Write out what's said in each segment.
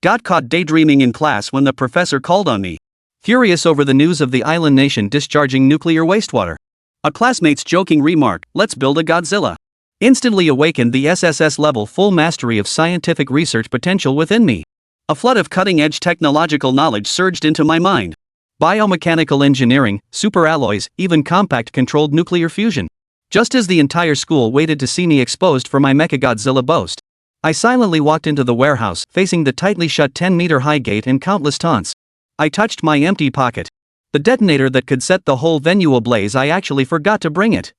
Got caught daydreaming in class when the professor called on me. Furious over the news of the island nation discharging nuclear wastewater. A classmate's joking remark, "Let's build a Godzilla," instantly awakened the SSS-level full mastery of scientific research potential within me. A flood of cutting-edge technological knowledge surged into my mind. Biomechanical engineering, superalloys, even compact-controlled nuclear fusion. Just as the entire school waited to see me exposed for my MECHA-GODZILLA boast, I silently walked into the warehouse, facing the tightly shut 10-meter-high gate and countless taunts. I touched my empty pocket. The detonator that could set the whole venue ablaze. I actually forgot to bring it.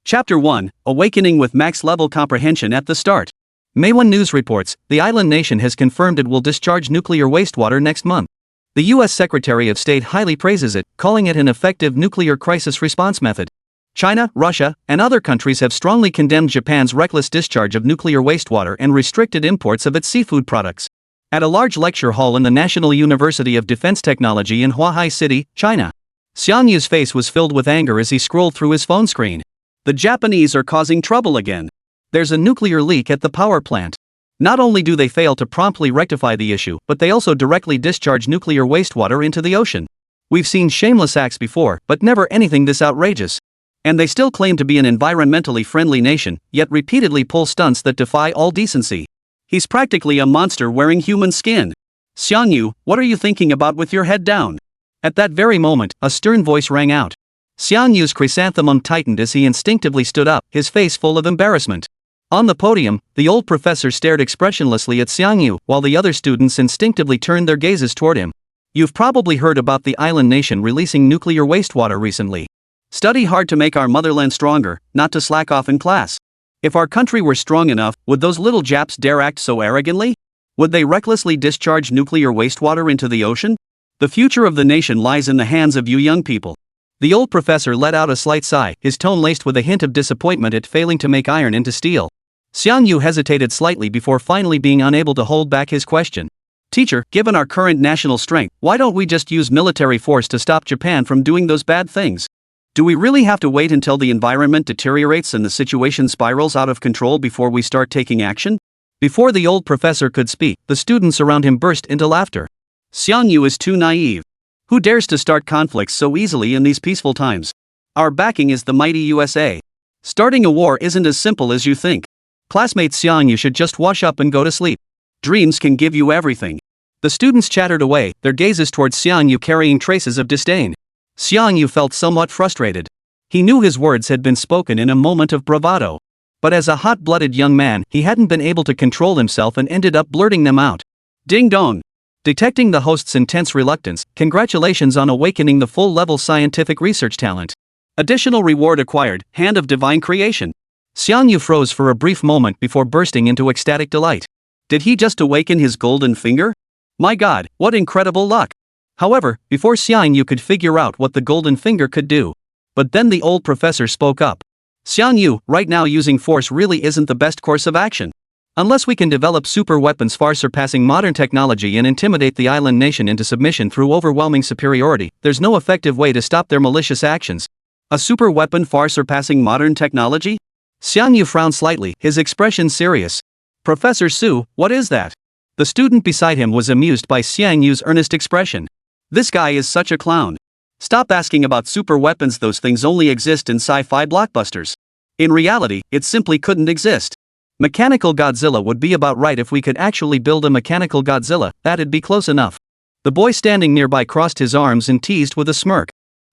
Chapter 1, Awakening with Max-Level Comprehension at the Start. May 1 News reports, the island nation has confirmed it will discharge nuclear wastewater next month. The U.S. Secretary of State highly praises it, calling it an effective nuclear crisis response method. China, Russia, and other countries have strongly condemned Japan's reckless discharge of nuclear wastewater and restricted imports of its seafood products. At a large lecture hall in the National University of Defense Technology in Huahai City, China, Xiangyu's face was filled with anger as he scrolled through his phone screen. The Japanese are causing trouble again. There's a nuclear leak at the power plant. Not only do they fail to promptly rectify the issue, but they also directly discharge nuclear wastewater into the ocean. We've seen shameless acts before, but never anything this outrageous. And they still claim to be an environmentally friendly nation, yet repeatedly pull stunts that defy all decency. He's practically a monster wearing human skin. Xiangyu, what are you thinking about with your head down? At that very moment, a stern voice rang out. Xiangyu's chrysanthemum tightened as he instinctively stood up, his face full of embarrassment. On the podium, the old professor stared expressionlessly at Xiangyu, while the other students instinctively turned their gazes toward him. You've probably heard about the island nation releasing nuclear wastewater recently. Study hard to make our motherland stronger, not to slack off in class. If our country were strong enough, would those little Japs dare act so arrogantly? Would they recklessly discharge nuclear wastewater into the ocean? The future of the nation lies in the hands of you young people. The old professor let out a slight sigh, his tone laced with a hint of disappointment at failing to make iron into steel. Xiangyu hesitated slightly before finally being unable to hold back his question. Teacher, given our current national strength, why don't we just use military force to stop Japan from doing those bad things? Do we really have to wait until the environment deteriorates and the situation spirals out of control before we start taking action? Before the old professor could speak, the students around him burst into laughter. Xiangyu is too naive. Who dares to start conflicts so easily in these peaceful times? Our backing is the mighty USA. Starting a war isn't as simple as you think. Classmate Xiangyu should just wash up and go to sleep. Dreams can give you everything. The students chattered away, their gazes towards Xiangyu carrying traces of disdain. Xiangyu felt somewhat frustrated. He knew his words had been spoken in a moment of bravado. But as a hot-blooded young man, he hadn't been able to control himself and ended up blurting them out. Ding dong! Detecting the host's intense reluctance, congratulations on awakening the full-level scientific research talent. Additional reward acquired, Hand of Divine Creation. Xiangyu froze for a brief moment before bursting into ecstatic delight. Did he just awaken his golden finger? My God, what incredible luck! However, before Xiangyu could figure out what the golden finger could do. But then the old professor spoke up. Xiangyu, right now using force really isn't the best course of action. Unless we can develop super weapons far surpassing modern technology and intimidate the island nation into submission through overwhelming superiority, there's no effective way to stop their malicious actions. A super weapon far surpassing modern technology? Xiangyu frowned slightly, his expression serious. Professor Su, what is that? The student beside him was amused by Xiangyu's earnest expression. This guy is such a clown. Stop asking about super weapons, those things only exist in sci-fi blockbusters. In reality, it simply couldn't exist. Mechanical Godzilla would be about right if we could actually build a mechanical Godzilla, that'd be close enough. The boy standing nearby crossed his arms and teased with a smirk.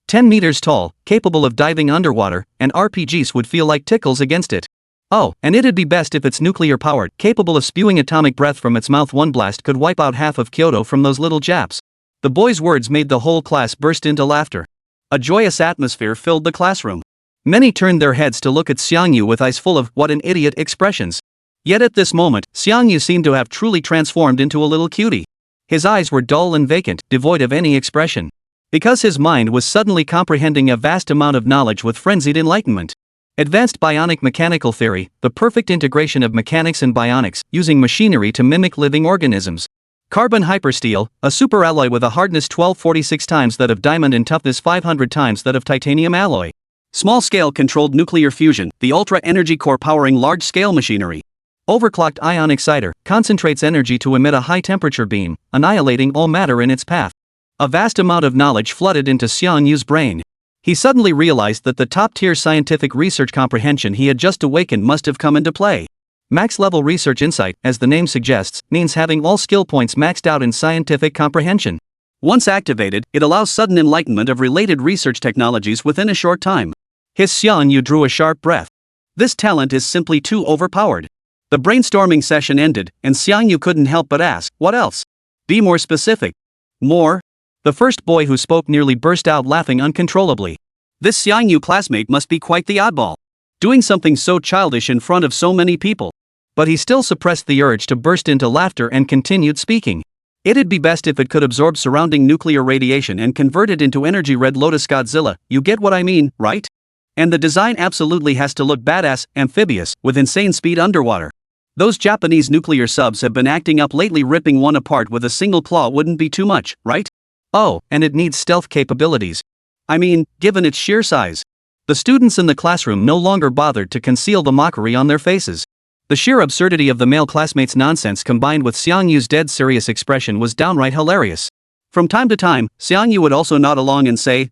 10 meters tall, capable of diving underwater, and RPGs would feel like tickles against it. Oh, and it'd be best if it's nuclear-powered, capable of spewing atomic breath from its mouth. One blast could wipe out half of Kyoto from those little Japs. The boy's words made the whole class burst into laughter. A joyous atmosphere filled the classroom. Many turned their heads to look at Xiangyu with eyes full of "what an idiot" expressions. Yet at this moment, Xiangyu seemed to have truly transformed into a little cutie. His eyes were dull and vacant, devoid of any expression. Because his mind was suddenly comprehending a vast amount of knowledge with frenzied enlightenment. Advanced bionic mechanical theory, the perfect integration of mechanics and bionics, using machinery to mimic living organisms. Carbon hypersteel, a superalloy with a hardness 1246 times that of diamond and toughness 500 times that of titanium alloy. Small-scale controlled nuclear fusion, the ultra-energy core powering large-scale machinery. Overclocked ion exciter concentrates energy to emit a high-temperature beam, annihilating all matter in its path. A vast amount of knowledge flooded into Xiangyu's brain. He suddenly realized that the top-tier scientific research comprehension he had just awakened must have come into play. Max-level research insight, as the name suggests, means having all skill points maxed out in scientific comprehension. Once activated, it allows sudden enlightenment of related research technologies within a short time. His Xiangyu drew a sharp breath. This talent is simply too overpowered. The brainstorming session ended, and Xiangyu couldn't help but ask, what else? Be more specific. More? The first boy who spoke nearly burst out laughing uncontrollably. This Xiangyu classmate must be quite the oddball. Doing something so childish in front of so many people. But he still suppressed the urge to burst into laughter and continued speaking. It'd be best if it could absorb surrounding nuclear radiation and convert it into energy. Red Lotus Godzilla, you get what I mean, right? And the design absolutely has to look badass, amphibious, with insane speed underwater. Those Japanese nuclear subs have been acting up lately. Ripping one apart with a single claw wouldn't be too much, right? Oh, and it needs stealth capabilities. I mean, given its sheer size. The students in the classroom no longer bothered to conceal the mockery on their faces. The sheer absurdity of the male classmates' nonsense combined with Xiangyu's dead serious expression was downright hilarious. From time to time, Xiangyu would also nod along and say,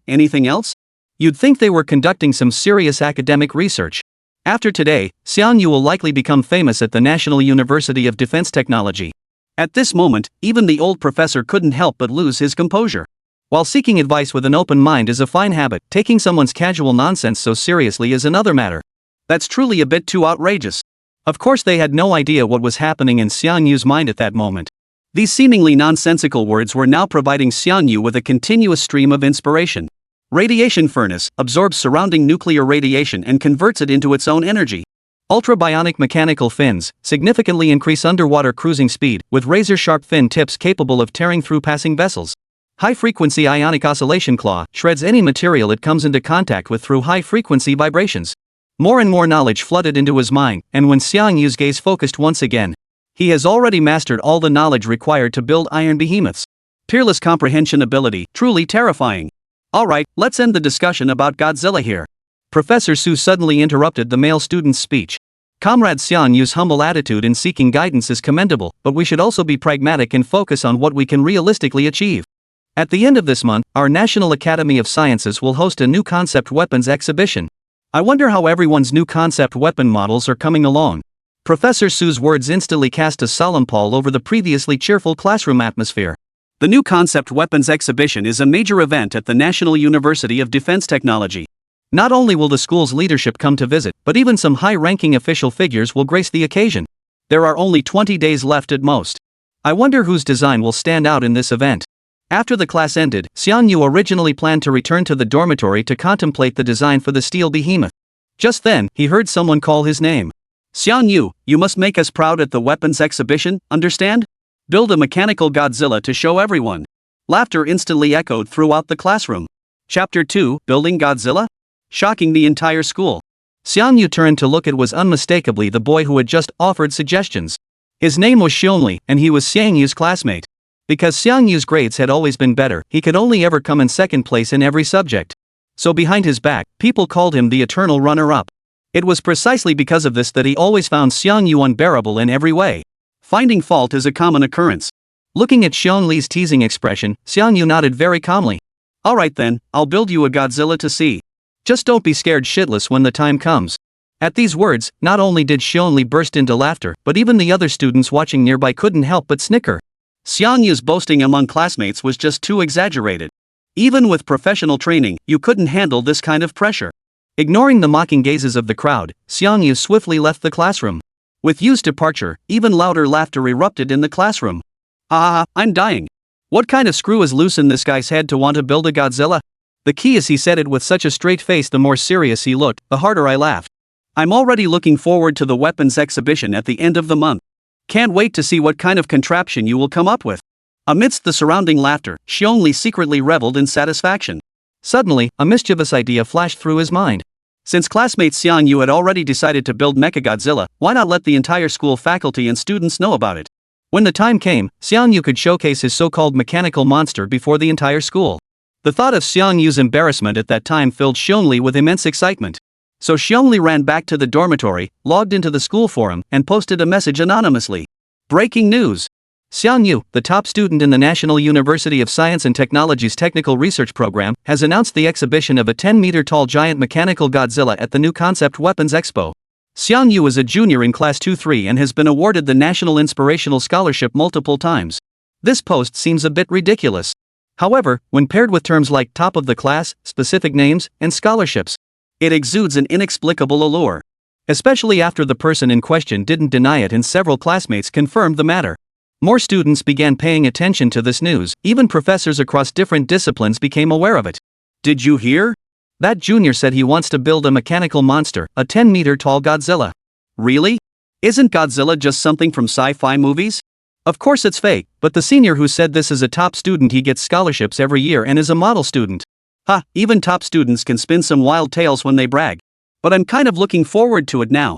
anything else? You'd think they were conducting some serious academic research. After today, Xiangyu will likely become famous at the National University of Defense Technology. At this moment, even the old professor couldn't help but lose his composure. While seeking advice with an open mind is a fine habit, taking someone's casual nonsense so seriously is another matter. That's truly a bit too outrageous. Of course, they had no idea what was happening in Xiangyu's mind at that moment. These seemingly nonsensical words were now providing Xiangyu with a continuous stream of inspiration. Radiation furnace absorbs surrounding nuclear radiation and converts it into its own energy. Ultra-bionic mechanical fins significantly increase underwater cruising speed, with razor-sharp fin tips capable of tearing through passing vessels. High-frequency ionic oscillation claw shreds any material it comes into contact with through high-frequency vibrations. More and more knowledge flooded into his mind, and when Xiangyu's gaze focused once again, he has already mastered all the knowledge required to build iron behemoths. Peerless comprehension ability, truly terrifying. Alright, let's end the discussion about Godzilla here. Professor Su suddenly interrupted the male student's speech. Comrade Xiangyu's humble attitude in seeking guidance is commendable, but we should also be pragmatic and focus on what we can realistically achieve. At the end of this month, our National Academy of Sciences will host a new concept weapons exhibition. I wonder how everyone's new concept weapon models are coming along. Professor Su's words instantly cast a solemn pall over the previously cheerful classroom atmosphere. The new concept weapons exhibition is a major event at the National University of Defense Technology. Not only will the school's leadership come to visit, but even some high-ranking official figures will grace the occasion. There are only 20 days left at most. I wonder whose design will stand out in this event. After the class ended, Xiangyu originally planned to return to the dormitory to contemplate the design for the steel behemoth. Just then, he heard someone call his name. Xiangyu, you must make us proud at the weapons exhibition, understand? Build a mechanical Godzilla to show everyone. Laughter instantly echoed throughout the classroom. Chapter 2, Building Godzilla? Shocking the entire school. Xiangyu turned to look. It was unmistakably the boy who had just offered suggestions. His name was Xiongli, and he was Xiangyu's classmate. Because Xiangyu's grades had always been better, he could only ever come in second place in every subject. So behind his back, people called him the eternal runner-up. It was precisely because of this that he always found Xiangyu unbearable in every way. Finding fault is a common occurrence. Looking at Xiangli's teasing expression, Xiangyu nodded very calmly. Alright then, I'll build you a Godzilla to see. Just don't be scared shitless when the time comes. At these words, not only did Xiongli burst into laughter, but even the other students watching nearby couldn't help but snicker. Xiangyu's boasting among classmates was just too exaggerated. Even with professional training, you couldn't handle this kind of pressure. Ignoring the mocking gazes of the crowd, Xiangyu swiftly left the classroom. With Yu's departure, even louder laughter erupted in the classroom. I'm dying. What kind of screw is loose in this guy's head to want to build a Godzilla? The key is he said it with such a straight face. The more serious he looked, the harder I laughed. I'm already looking forward to the weapons exhibition at the end of the month. Can't wait to see what kind of contraption you will come up with. Amidst the surrounding laughter, Xiongli secretly reveled in satisfaction. Suddenly, a mischievous idea flashed through his mind. Since classmate Xiangyu had already decided to build MECHA-GODZILLA, why not let the entire school faculty and students know about it? When the time came, Xiangyu could showcase his so-called mechanical monster before the entire school. The thought of Xiangyu's embarrassment at that time filled Xiongli with immense excitement. So Xiongli ran back to the dormitory, logged into the school forum, and posted a message anonymously. Breaking news! Xiang Yu, the top student in the National University of Science and Technology's Technical Research Program, has announced the exhibition of a 10-meter-tall giant mechanical Godzilla at the New Concept Weapons Expo. Xiang Yu is a junior in Class 2-3 and has been awarded the National Inspirational Scholarship multiple times. This post seems a bit ridiculous. However, when paired with terms like top of the class, specific names, and scholarships, it exudes an inexplicable allure. Especially after the person in question didn't deny it and several classmates confirmed the matter. More students began paying attention to this news, even professors across different disciplines became aware of it. Did you hear? That junior said he wants to build a mechanical monster, a 10-meter-tall Godzilla. Really? Isn't Godzilla just something from sci-fi movies? Of course it's fake, but the senior who said this is a top student. He gets scholarships every year and is a model student. Ha, even top students can spin some wild tales when they brag. But I'm kind of looking forward to it now.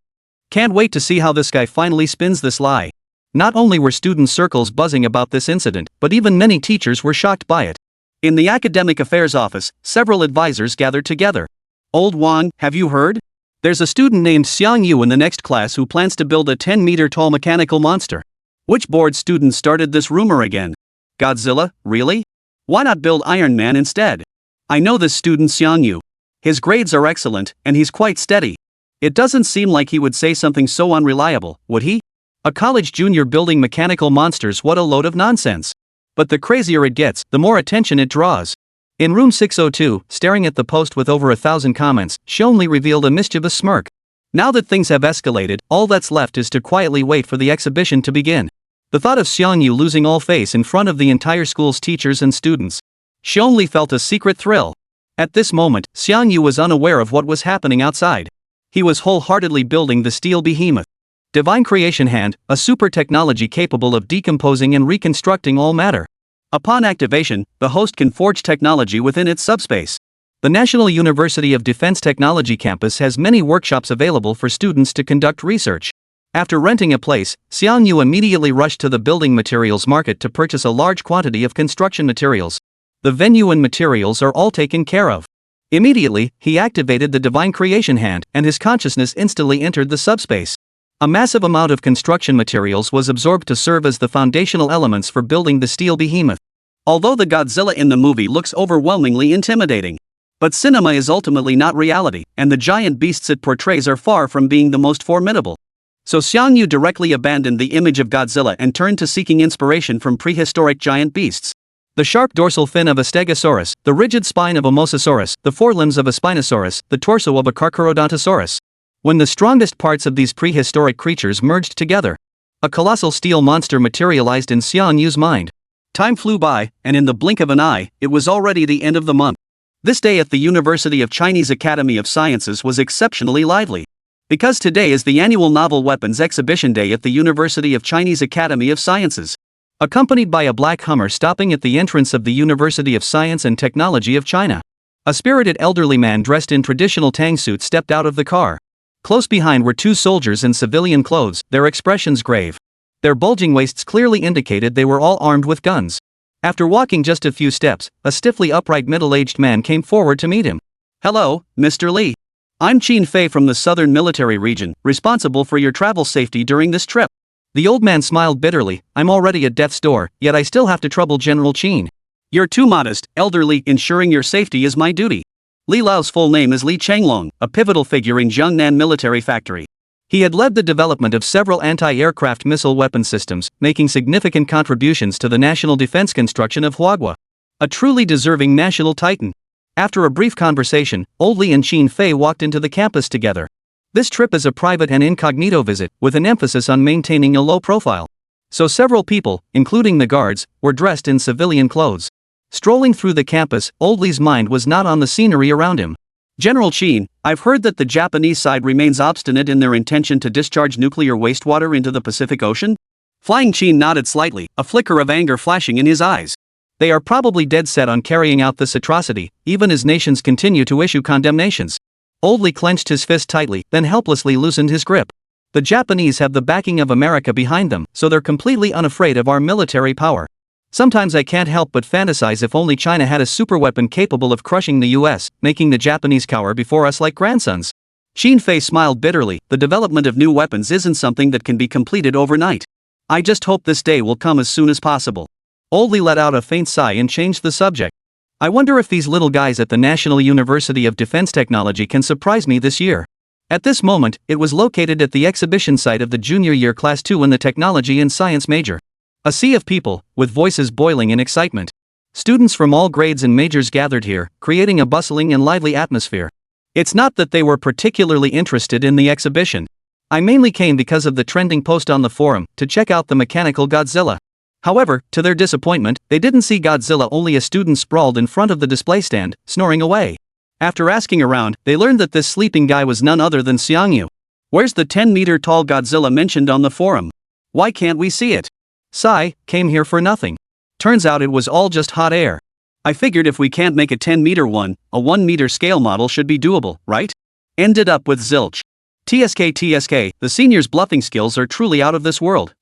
Can't wait to see how this guy finally spins this lie. Not only were student circles buzzing about this incident, but even many teachers were shocked by it. In the Academic Affairs Office, several advisors gathered together. Old Wang, have you heard? There's a student named Xiang Yu in the next class who plans to build a 10-meter-tall mechanical monster. Which board student started this rumor again? Godzilla, really? Why not build Iron Man instead? I know this student Xiang Yu. His grades are excellent, and he's quite steady. It doesn't seem like he would say something so unreliable, would he? A college junior building mechanical monsters, what a load of nonsense. But the crazier it gets, the more attention it draws. In room 602, staring at the post with over 1,000 comments, Xiongli revealed a mischievous smirk. Now that things have escalated, all that's left is to quietly wait for the exhibition to begin. The thought of Xiang Yu losing all face in front of the entire school's teachers and students. Xiongli felt a secret thrill. At this moment, Xiang Yu was unaware of what was happening outside. He was wholeheartedly building the steel behemoth. Divine Creation Hand, a super technology capable of decomposing and reconstructing all matter. Upon activation, the host can forge technology within its subspace. The National University of Defense Technology campus has many workshops available for students to conduct research. After renting a place, Xiang Yu immediately rushed to the building materials market to purchase a large quantity of construction materials. The venue and materials are all taken care of. Immediately, he activated the Divine Creation Hand, and his consciousness instantly entered the subspace. A massive amount of construction materials was absorbed to serve as the foundational elements for building the steel behemoth. Although the Godzilla in the movie looks overwhelmingly intimidating, but cinema is ultimately not reality, and the giant beasts it portrays are far from being the most formidable. So Xiang Yu directly abandoned the image of Godzilla and turned to seeking inspiration from prehistoric giant beasts. The sharp dorsal fin of a Stegosaurus, the rigid spine of a Mosasaurus, the forelimbs of a Spinosaurus, the torso of a Carcharodontosaurus. When the strongest parts of these prehistoric creatures merged together, a colossal steel monster materialized in Xiang Yu's mind. Time flew by, and in the blink of an eye, it was already the end of the month. This day at the University of Chinese Academy of Sciences was exceptionally lively. Because today is the annual Novel Weapons Exhibition Day at the University of Chinese Academy of Sciences. Accompanied by a black Hummer stopping at the entrance of the University of Science and Technology of China. A spirited elderly man dressed in traditional Tang suit stepped out of the car. Close behind were two soldiers in civilian clothes, their expressions grave. Their bulging waists clearly indicated they were all armed with guns. After walking just a few steps, a stiffly upright middle-aged man came forward to meet him. "Hello, Mr. Li. I'm Qin Fei from the Southern Military Region, responsible for your travel safety during this trip." The old man smiled bitterly. "I'm already at death's door, yet I still have to trouble General Qin. You're too modest, Elder Li. Ensuring your safety is my duty." Li Lao's full name is Li Chenglong, a pivotal figure in Jiangnan military factory. He had led the development of several anti-aircraft missile weapon systems, making significant contributions to the national defense construction of Huagua. A truly deserving national titan. After a brief conversation, Old Li and Qin Fei walked into the campus together. This trip is a private and incognito visit, with an emphasis on maintaining a low profile. So several people, including the guards, were dressed in civilian clothes. Strolling through the campus, Old Li's mind was not on the scenery around him. "General Qin, I've heard that the Japanese side remains obstinate in their intention to discharge nuclear wastewater into the Pacific Ocean?" Flying Qin nodded slightly, a flicker of anger flashing in his eyes. "They are probably dead set on carrying out this atrocity, even as nations continue to issue condemnations." Old Li clenched his fist tightly, then helplessly loosened his grip. The Japanese have the backing of America behind them, so they're completely unafraid of our military power. Sometimes I can't help but fantasize if only China had a superweapon capable of crushing the US, making the Japanese cower before us like grandsons. Shinfei smiled bitterly. The development of new weapons isn't something that can be completed overnight. I just hope this day will come as soon as possible. Old Li let out a faint sigh and changed the subject. I wonder if these little guys at the National University of Defense Technology can surprise me this year. At this moment, it was located at the exhibition site of the junior year Class 2 in the Technology and Science major. A sea of people, with voices boiling in excitement. Students from all grades and majors gathered here, creating a bustling and lively atmosphere. It's not that they were particularly interested in the exhibition. I mainly came because of the trending post on the forum, to check out the mechanical Godzilla. However, to their disappointment, they didn't see Godzilla, only a student sprawled in front of the display stand, snoring away. After asking around, they learned that this sleeping guy was none other than TianGou. Where's the 10-meter-tall Godzilla mentioned on the forum? Why can't we see it? Sigh, came here for nothing. Turns out it was all just hot air. I figured if we can't make a 10-meter one, a 1-meter scale model should be doable, right? Ended up with zilch. TSK, the seniors' bluffing skills are truly out of this world.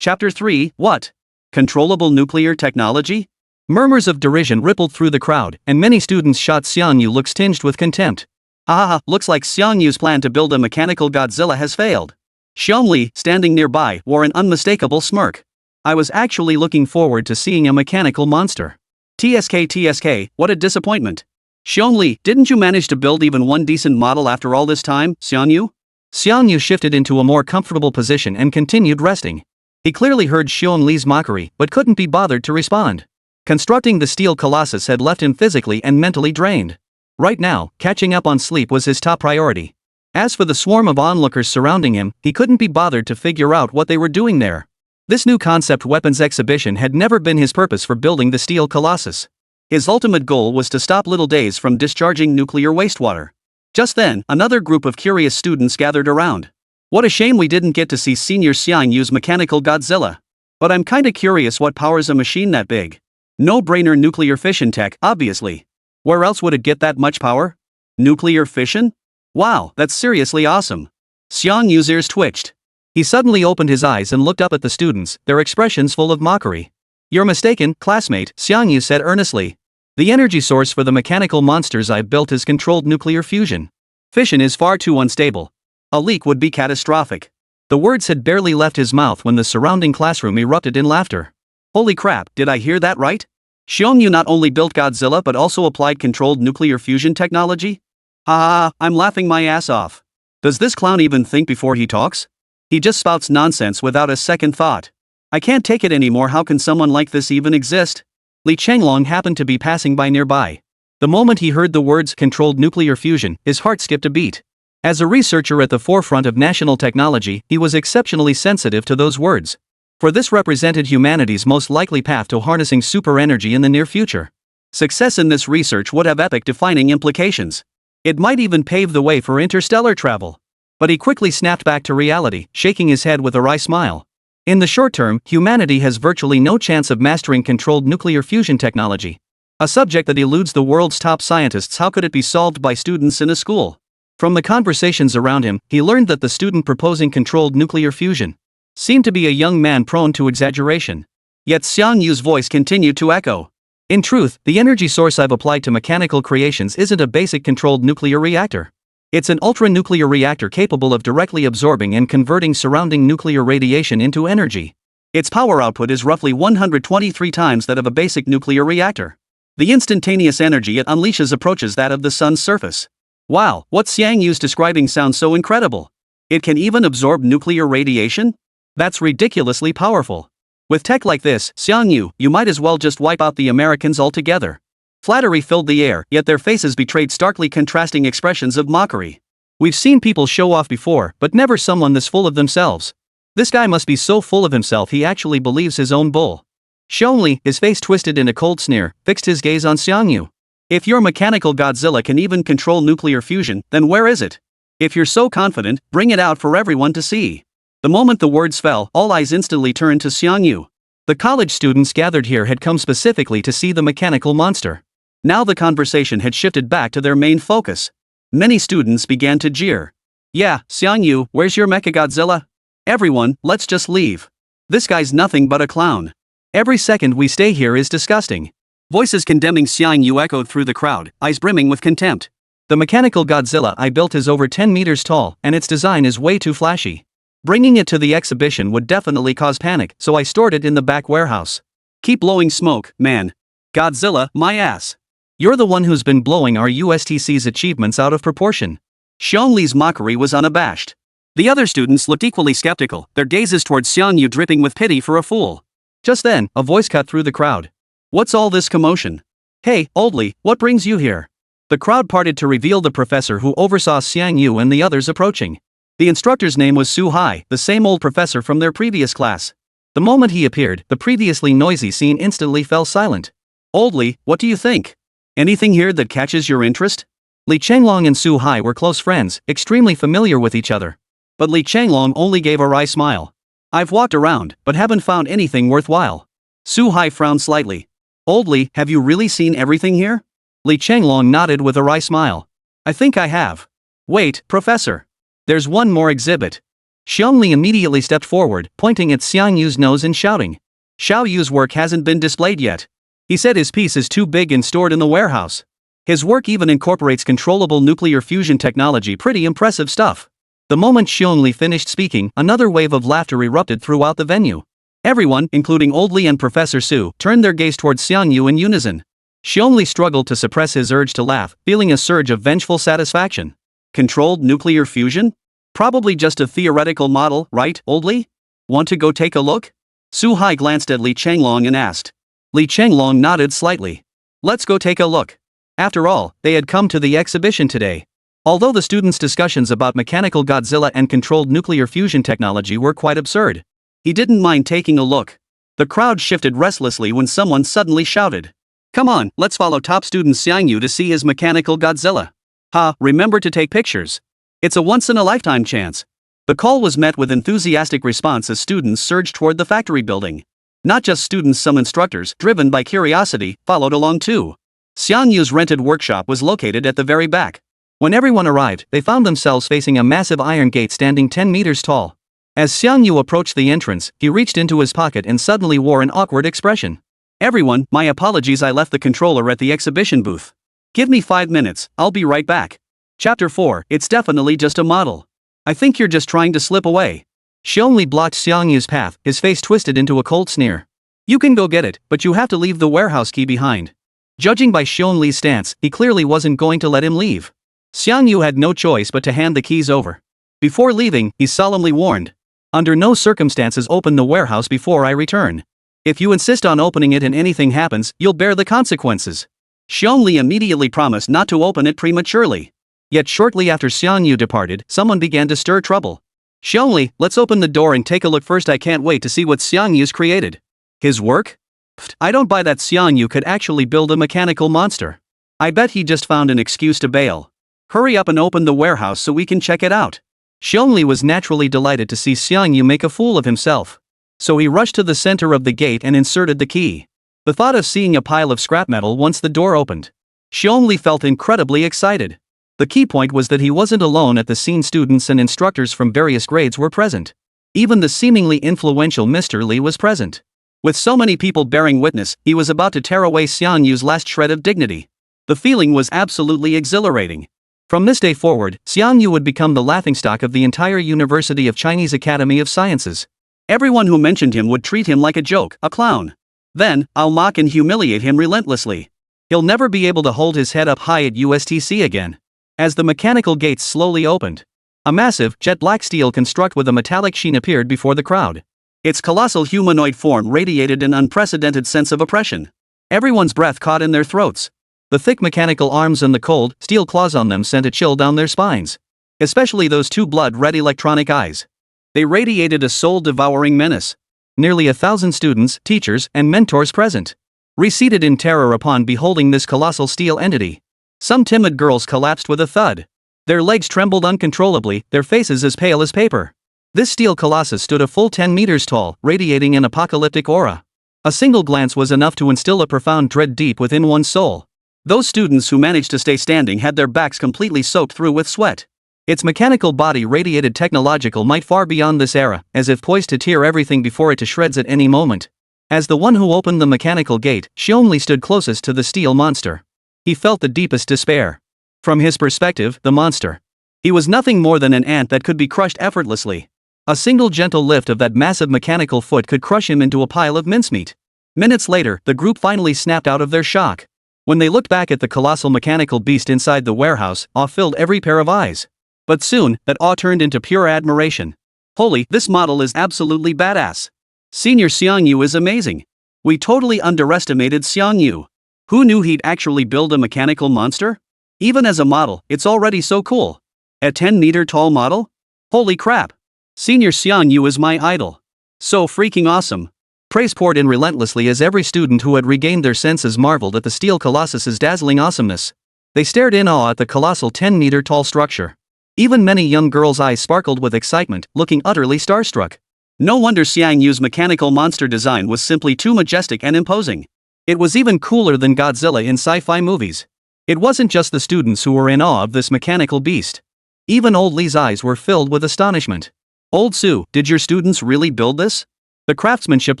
Chapter 3, What? Controllable nuclear technology? Murmurs of derision rippled through the crowd, and many students shot TianGou looks tinged with contempt. Ah, looks like TianGou's plan to build a mechanical Godzilla has failed. Xiongli, standing nearby, wore an unmistakable smirk. I was actually looking forward to seeing a mechanical monster. TSK, what a disappointment. Xiongli, didn't you manage to build even one decent model after all this time, TianGou? TianGou shifted into a more comfortable position and continued resting. He clearly heard Xiongli's mockery, but couldn't be bothered to respond. Constructing the steel colossus had left him physically and mentally drained. Right now, catching up on sleep was his top priority. As for the swarm of onlookers surrounding him, he couldn't be bothered to figure out what they were doing there. This new concept weapons exhibition had never been his purpose for building the steel colossus. His ultimate goal was to stop little days from discharging nuclear wastewater. Just then, another group of curious students gathered around. What a shame we didn't get to see Senior Xiang use mechanical Godzilla. But I'm kinda curious what powers a machine that big. No-brainer nuclear fission tech, obviously. Where else would it get that much power? Nuclear fission? Wow, that's seriously awesome. Xiang Yu's ears twitched. He suddenly opened his eyes and looked up at the students, their expressions full of mockery. You're mistaken, classmate, Xiang Yu said earnestly. The energy source for the mechanical monsters I've built is controlled nuclear fusion. Fission is far too unstable. A leak would be catastrophic. The words had barely left his mouth when the surrounding classroom erupted in laughter. Holy crap, did I hear that right? Xiongyu not only built Godzilla but also applied controlled nuclear fusion technology? I'm laughing my ass off. Does this clown even think before he talks? He just spouts nonsense without a second thought. I can't take it anymore. How can someone like this even exist? Li Chenglong happened to be passing by nearby. The moment he heard the words controlled nuclear fusion, his heart skipped a beat. As a researcher at the forefront of national technology, he was exceptionally sensitive to those words. For this represented humanity's most likely path to harnessing super energy in the near future. Success in this research would have epoch-defining implications. It might even pave the way for interstellar travel. But he quickly snapped back to reality, shaking his head with a wry smile. In the short term, humanity has virtually no chance of mastering controlled nuclear fusion technology. A subject that eludes the world's top scientists. How could it be solved by students in a school? From the conversations around him, he learned that the student proposing controlled nuclear fusion seemed to be a young man prone to exaggeration. Yet Xiang Yu's voice continued to echo. In truth, the energy source I've applied to mechanical creations isn't a basic controlled nuclear reactor. It's an ultra-nuclear reactor capable of directly absorbing and converting surrounding nuclear radiation into energy. Its power output is roughly 123 times that of a basic nuclear reactor. The instantaneous energy it unleashes approaches that of the sun's surface. Wow, what Xiang Yu's describing sounds so incredible. It can even absorb nuclear radiation? That's ridiculously powerful. With tech like this, Xiang Yu, you might as well just wipe out the Americans altogether. Flattery filled the air, yet their faces betrayed starkly contrasting expressions of mockery. We've seen people show off before, but never someone this full of themselves. This guy must be so full of himself he actually believes his own bull. Xiongli, his face twisted in a cold sneer, fixed his gaze on Xiang Yu. If your mechanical Godzilla can even control nuclear fusion, then where is it? If you're so confident, bring it out for everyone to see. The moment the words fell, all eyes instantly turned to Xiang Yu. The college students gathered here had come specifically to see the mechanical monster. Now the conversation had shifted back to their main focus. Many students began to jeer. Yeah, Xiang Yu, where's your MECHA-GODZILLA? Everyone, let's just leave. This guy's nothing but a clown. Every second we stay here is disgusting. Voices condemning Xiang Yu echoed through the crowd, eyes brimming with contempt. The mechanical Godzilla I built is over 10 meters tall, and its design is way too flashy. Bringing it to the exhibition would definitely cause panic, so I stored it in the back warehouse. Keep blowing smoke, man. Godzilla, my ass. You're the one who's been blowing our USTC's achievements out of proportion. Xiangli's mockery was unabashed. The other students looked equally skeptical, their gazes towards Xiangyu dripping with pity for a fool. Just then, a voice cut through the crowd. What's all this commotion? Hey, Oldly, what brings you here? The crowd parted to reveal the professor who oversaw Xiangyu and the others approaching. The instructor's name was Su Hai, the same old professor from their previous class. The moment he appeared, the previously noisy scene instantly fell silent. Oldly, what do you think? Anything here that catches your interest? Li Changlong and Su Hai were close friends, extremely familiar with each other. But Li Changlong only gave a wry smile. I've walked around, but haven't found anything worthwhile. Su Hai frowned slightly. Oldly, have you really seen everything here? Li Changlong nodded with a wry smile. I think I have. Wait, Professor. There's one more exhibit. Xiangli immediately stepped forward, pointing at Xiangyu's nose and shouting. Xiao Yu's work hasn't been displayed yet. He said his piece is too big and stored in the warehouse. His work even incorporates controllable nuclear fusion technology, pretty impressive stuff. The moment Xiangli finished speaking, another wave of laughter erupted throughout the venue. Everyone, including Oldly and Professor Su, turned their gaze towards Xiangyu in unison. Xiangli struggled to suppress his urge to laugh, feeling a surge of vengeful satisfaction. Controlled nuclear fusion? Probably just a theoretical model, right, Oldly? Want to go take a look? Su Hai glanced at Li Changlong and asked. Li Changlong nodded slightly. Let's go take a look. After all, they had come to the exhibition today. Although the students' discussions about mechanical Godzilla and controlled nuclear fusion technology were quite absurd, he didn't mind taking a look. The crowd shifted restlessly when someone suddenly shouted. Come on, let's follow top student Xiangyu to see his mechanical Godzilla. Ha, remember to take pictures. It's a once-in-a-lifetime chance. The call was met with enthusiastic response as students surged toward the factory building. Not just students, some instructors, driven by curiosity, followed along too. Xiangyu's rented workshop was located at the very back. When everyone arrived, they found themselves facing a massive iron gate standing 10 meters tall. As Xiangyu approached the entrance, he reached into his pocket and suddenly wore an awkward expression. Everyone, my apologies, I left the controller at the exhibition booth. Give me 5 minutes, I'll be right back. Chapter 4, it's definitely just a model. I think you're just trying to slip away. Xiangli blocked Xiangyu's path, his face twisted into a cold sneer. You can go get it, but you have to leave the warehouse key behind. Judging by Xiangli's stance, he clearly wasn't going to let him leave. Xiangyu had no choice but to hand the keys over. Before leaving, he solemnly warned. Under no circumstances open the warehouse before I return. If you insist on opening it and anything happens, you'll bear the consequences. Xiangli immediately promised not to open it prematurely. Yet shortly after Xiangyu departed, someone began to stir trouble. Xiangli, let's open the door and take a look first. I can't wait to see what Xiangyu's created. His work? Pfft, I don't buy that Xiangyu could actually build a mechanical monster. I bet he just found an excuse to bail. Hurry up and open the warehouse so we can check it out. Xiangli was naturally delighted to see Xiangyu make a fool of himself. So he rushed to the center of the gate and inserted the key. The thought of seeing a pile of scrap metal once the door opened. Xiangli felt incredibly excited. The key point was that he wasn't alone at the scene. Students and instructors from various grades were present. Even the seemingly influential Mr. Li was present. With so many people bearing witness, he was about to tear away Xiangyu's last shred of dignity. The feeling was absolutely exhilarating. From this day forward, Xiangyu would become the laughingstock of the entire University of Chinese Academy of Sciences. Everyone who mentioned him would treat him like a joke, a clown. Then, I'll mock and humiliate him relentlessly. He'll never be able to hold his head up high at USTC again. As the mechanical gates slowly opened, a massive, jet-black steel construct with a metallic sheen appeared before the crowd. Its colossal humanoid form radiated an unprecedented sense of oppression. Everyone's breath caught in their throats. The thick mechanical arms and the cold, steel claws on them sent a chill down their spines. Especially those two blood-red electronic eyes. They radiated a soul-devouring menace. Nearly 1,000 students, teachers, and mentors present. Receded in terror upon beholding this colossal steel entity. Some timid girls collapsed with a thud. Their legs trembled uncontrollably, their faces as pale as paper. This steel colossus stood a full 10 meters tall, radiating an apocalyptic aura. A single glance was enough to instill a profound dread deep within one's soul. Those students who managed to stay standing had their backs completely soaked through with sweat. Its mechanical body radiated technological might far beyond this era, as if poised to tear everything before it to shreds at any moment. As the one who opened the mechanical gate, Xiongli stood closest to the steel monster. He felt the deepest despair. From his perspective, the monster. He was nothing more than an ant that could be crushed effortlessly. A single gentle lift of that massive mechanical foot could crush him into a pile of mincemeat. Minutes later, the group finally snapped out of their shock. When they looked back at the colossal mechanical beast inside the warehouse, awe filled every pair of eyes. But soon, that awe turned into pure admiration. Holy, this model is absolutely badass. Senior Xiangyu is amazing. We totally underestimated Xiangyu. Who knew he'd actually build a mechanical monster? Even as a model, it's already so cool. A 10-meter tall model? Holy crap. Senior Xiangyu is my idol. So freaking awesome. Praise poured in relentlessly as every student who had regained their senses marveled at the steel colossus's dazzling awesomeness. They stared in awe at the colossal 10-meter tall structure. Even many young girls' eyes sparkled with excitement, looking utterly starstruck. No wonder Xiangyu's mechanical monster design was simply too majestic and imposing. It was even cooler than Godzilla in sci-fi movies. It wasn't just the students who were in awe of this mechanical beast. Even Old Lee's eyes were filled with astonishment. Old Su, did your students really build this? The craftsmanship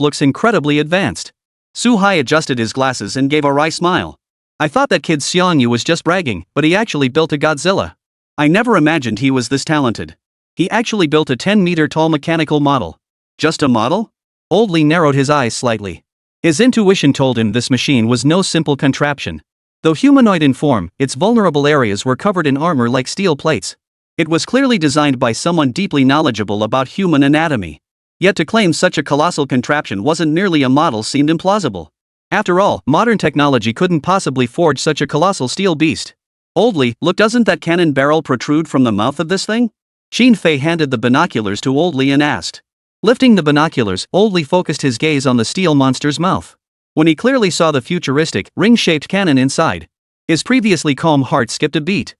looks incredibly advanced. Su Hai adjusted his glasses and gave a wry smile. I thought that kid Xiangyu was just bragging, but he actually built a Godzilla. I never imagined he was this talented. He actually built a 10-meter tall mechanical model. Just a model? Old Lee narrowed his eyes slightly. His intuition told him this machine was no simple contraption. Though humanoid in form, its vulnerable areas were covered in armor like steel plates. It was clearly designed by someone deeply knowledgeable about human anatomy. Yet to claim such a colossal contraption wasn't merely a model seemed implausible. After all, modern technology couldn't possibly forge such a colossal steel beast. Old Lee, look, doesn't that cannon barrel protrude from the mouth of this thing? Xin Fei handed the binoculars to Old Lee and asked. Lifting the binoculars, Old Lee focused his gaze on the steel monster's mouth. When he clearly saw the futuristic, ring-shaped cannon inside, his previously calm heart skipped a beat.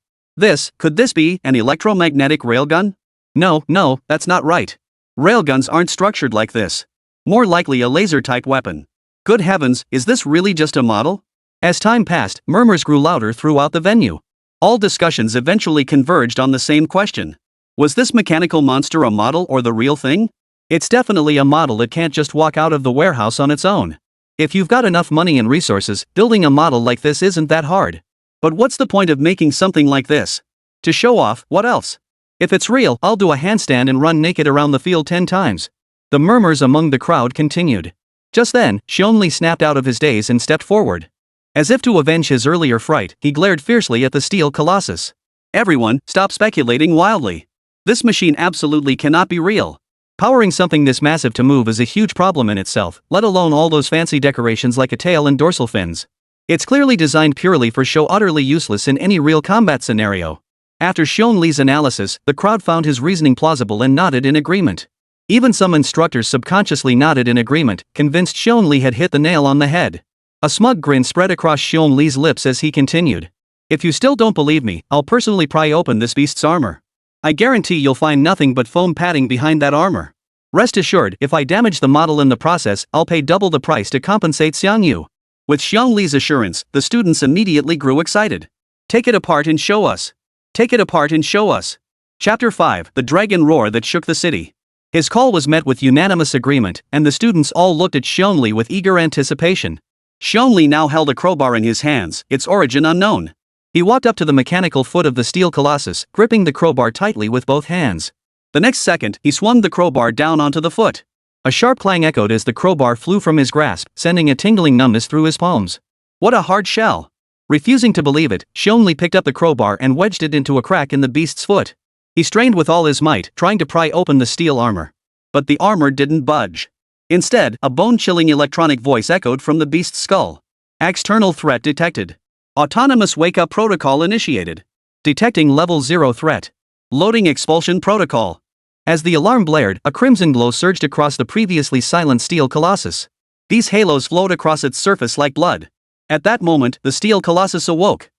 Could this be an electromagnetic railgun? No, that's not right. Railguns aren't structured like this. More likely a laser-type weapon. Good heavens, is this really just a model? As time passed, murmurs grew louder throughout the venue. All discussions eventually converged on the same question. Was this mechanical monster a model or the real thing? It's definitely a model. It can't just walk out of the warehouse on its own. If you've got enough money and resources, building a model like this isn't that hard. But what's the point of making something like this? To show off, what else? If it's real, I'll do a handstand and run naked around the field 10 times. The murmurs among the crowd continued. Just then, Xiongli snapped out of his daze and stepped forward. As if to avenge his earlier fright, he glared fiercely at the steel colossus. Everyone, stop speculating wildly. This machine absolutely cannot be real. Powering something this massive to move is a huge problem in itself, let alone all those fancy decorations like a tail and dorsal fins. It's clearly designed purely for show, utterly useless in any real combat scenario. After Xiongli's analysis, the crowd found his reasoning plausible and nodded in agreement. Even some instructors subconsciously nodded in agreement, convinced Xiongli had hit the nail on the head. A smug grin spread across Xiongli's lips as he continued. If you still don't believe me, I'll personally pry open this beast's armor. I guarantee you'll find nothing but foam padding behind that armor. Rest assured, if I damage the model in the process, I'll pay double the price to compensate Xiangyu. With Xiangli's assurance, the students immediately grew excited. Take it apart and show us. Take it apart and show us. Chapter 5, The Dragon Roar That Shook the City. His call was met with unanimous agreement, and the students all looked at Xiongli with eager anticipation. Xiongli now held a crowbar in his hands, its origin unknown. He walked up to the mechanical foot of the steel colossus, gripping the crowbar tightly with both hands. The next second, he swung the crowbar down onto the foot. A sharp clang echoed as the crowbar flew from his grasp, sending a tingling numbness through his palms. What a hard shell! Refusing to believe it, Xiongli picked up the crowbar and wedged it into a crack in the beast's foot. He strained with all his might, trying to pry open the steel armor. But the armor didn't budge. Instead, a bone-chilling electronic voice echoed from the beast's skull. External threat detected. Autonomous wake-up protocol initiated. Detecting level 0 threat. Loading expulsion protocol. As the alarm blared, a crimson glow surged across the previously silent steel colossus. These halos flowed across its surface like blood. At that moment, the steel colossus awoke.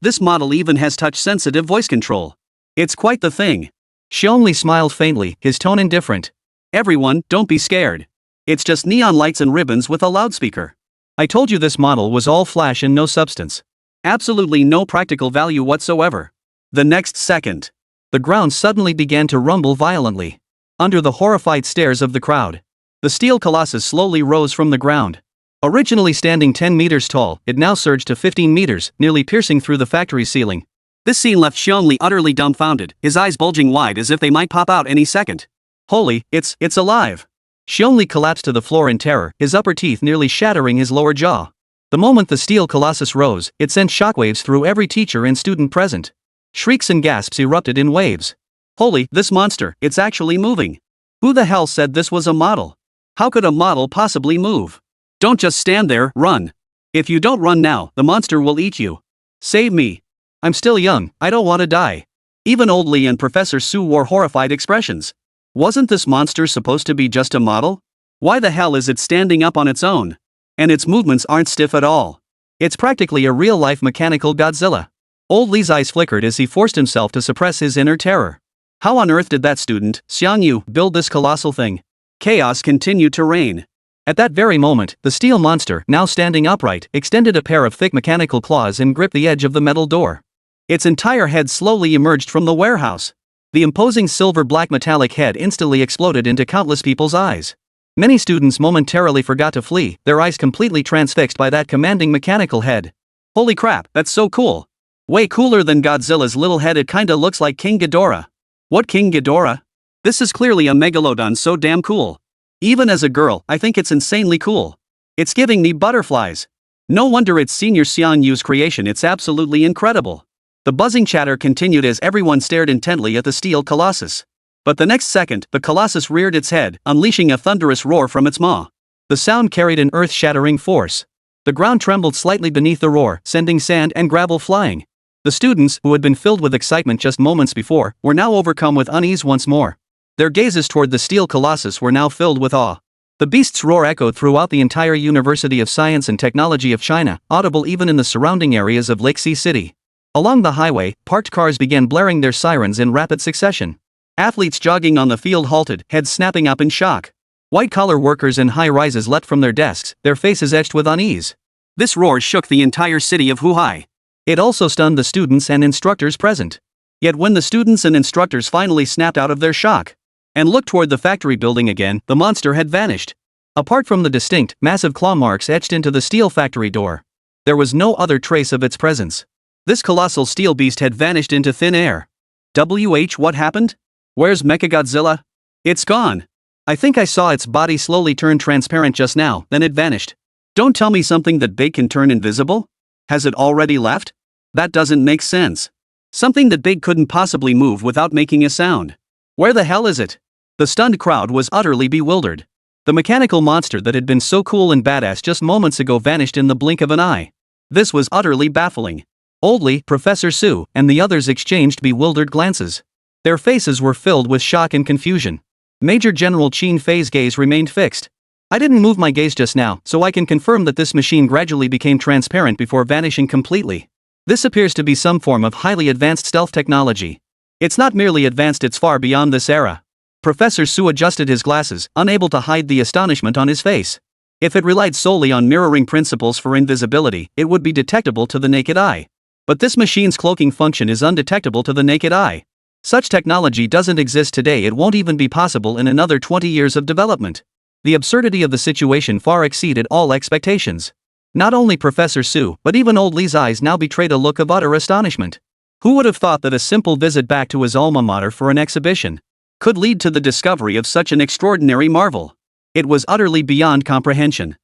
This model even has touch-sensitive voice control. It's quite the thing. Xiongli smiled faintly, his tone indifferent. Everyone, don't be scared. It's just neon lights and ribbons with a loudspeaker. I told you this model was all flash and no substance. Absolutely no practical value whatsoever. The next second, the ground suddenly began to rumble violently. Under the horrified stares of the crowd, the steel colossus slowly rose from the ground. Originally standing 10 meters tall, it now surged to 15 meters, nearly piercing through the factory ceiling. This scene left Xiongli utterly dumbfounded, his eyes bulging wide as if they might pop out any second. Holy, it's alive! Xiongli collapsed to the floor in terror, his upper teeth nearly shattering his lower jaw. The moment the steel colossus rose, it sent shockwaves through every teacher and student present. Shrieks and gasps erupted in waves. Holy, this monster, it's actually moving! Who the hell said this was a model? How could a model possibly move? Don't just stand there, run! If you don't run now, the monster will eat you. Save me! I'm still young, I don't want to die. Even Old Lee and Professor Su wore horrified expressions. Wasn't this monster supposed to be just a model? Why the hell is it standing up on its own? And its movements aren't stiff at all. It's practically a real-life mechanical Godzilla. Old Lee's eyes flickered as he forced himself to suppress his inner terror. How on earth did that student, Xiangyu, build this colossal thing? Chaos continued to reign. At that very moment, the steel monster, now standing upright, extended a pair of thick mechanical claws and gripped the edge of the metal door. Its entire head slowly emerged from the warehouse. The imposing silver-black metallic head instantly exploded into countless people's eyes. Many students momentarily forgot to flee, their eyes completely transfixed by that commanding mechanical head. Holy crap, that's so cool! Way cooler than Godzilla's little head, it kinda looks like King Ghidorah. What King Ghidorah? This is clearly a megalodon, so damn cool. Even as a girl, I think it's insanely cool. It's giving me butterflies. No wonder it's Senior Xianyu's creation, it's absolutely incredible. The buzzing chatter continued as everyone stared intently at the steel colossus. But the next second, the colossus reared its head, unleashing a thunderous roar from its maw. The sound carried an earth-shattering force. The ground trembled slightly beneath the roar, sending sand and gravel flying. The students, who had been filled with excitement just moments before, were now overcome with unease once more. Their gazes toward the steel colossus were now filled with awe. The beast's roar echoed throughout the entire University of Science and Technology of China, audible even in the surrounding areas of Lixi City. Along the highway, parked cars began blaring their sirens in rapid succession. Athletes jogging on the field halted, heads snapping up in shock. White-collar workers in high-rises leapt from their desks, their faces etched with unease. This roar shook the entire city of Huai. It also stunned the students and instructors present. Yet when the students and instructors finally snapped out of their shock and looked toward the factory building again, the monster had vanished. Apart from the distinct, massive claw marks etched into the steel factory door, there was no other trace of its presence. This colossal steel beast had vanished into thin air. What happened? Where's MECHA-GODZILLA? It's gone. I think I saw its body slowly turn transparent just now, then it vanished. Don't tell me something that big can turn invisible? Has it already left? That doesn't make sense. Something that big couldn't possibly move without making a sound. Where the hell is it? The stunned crowd was utterly bewildered. The mechanical monster that had been so cool and badass just moments ago vanished in the blink of an eye. This was utterly baffling. Old Lee, Professor Su, and the others exchanged bewildered glances. Their faces were filled with shock and confusion. Major General Qin Fei's gaze remained fixed. I didn't move my gaze just now, so I can confirm that this machine gradually became transparent before vanishing completely. This appears to be some form of highly advanced stealth technology. It's not merely advanced, it's far beyond this era. Professor Su adjusted his glasses, unable to hide the astonishment on his face. If it relied solely on mirroring principles for invisibility, it would be detectable to the naked eye. But this machine's cloaking function is undetectable to the naked eye. Such technology doesn't exist today, it won't even be possible in another 20 years of development. The absurdity of the situation far exceeded all expectations. Not only Professor Su, but even Old Lee's eyes now betrayed a look of utter astonishment. Who would have thought that a simple visit back to his alma mater for an exhibition could lead to the discovery of such an extraordinary marvel? It was utterly beyond comprehension.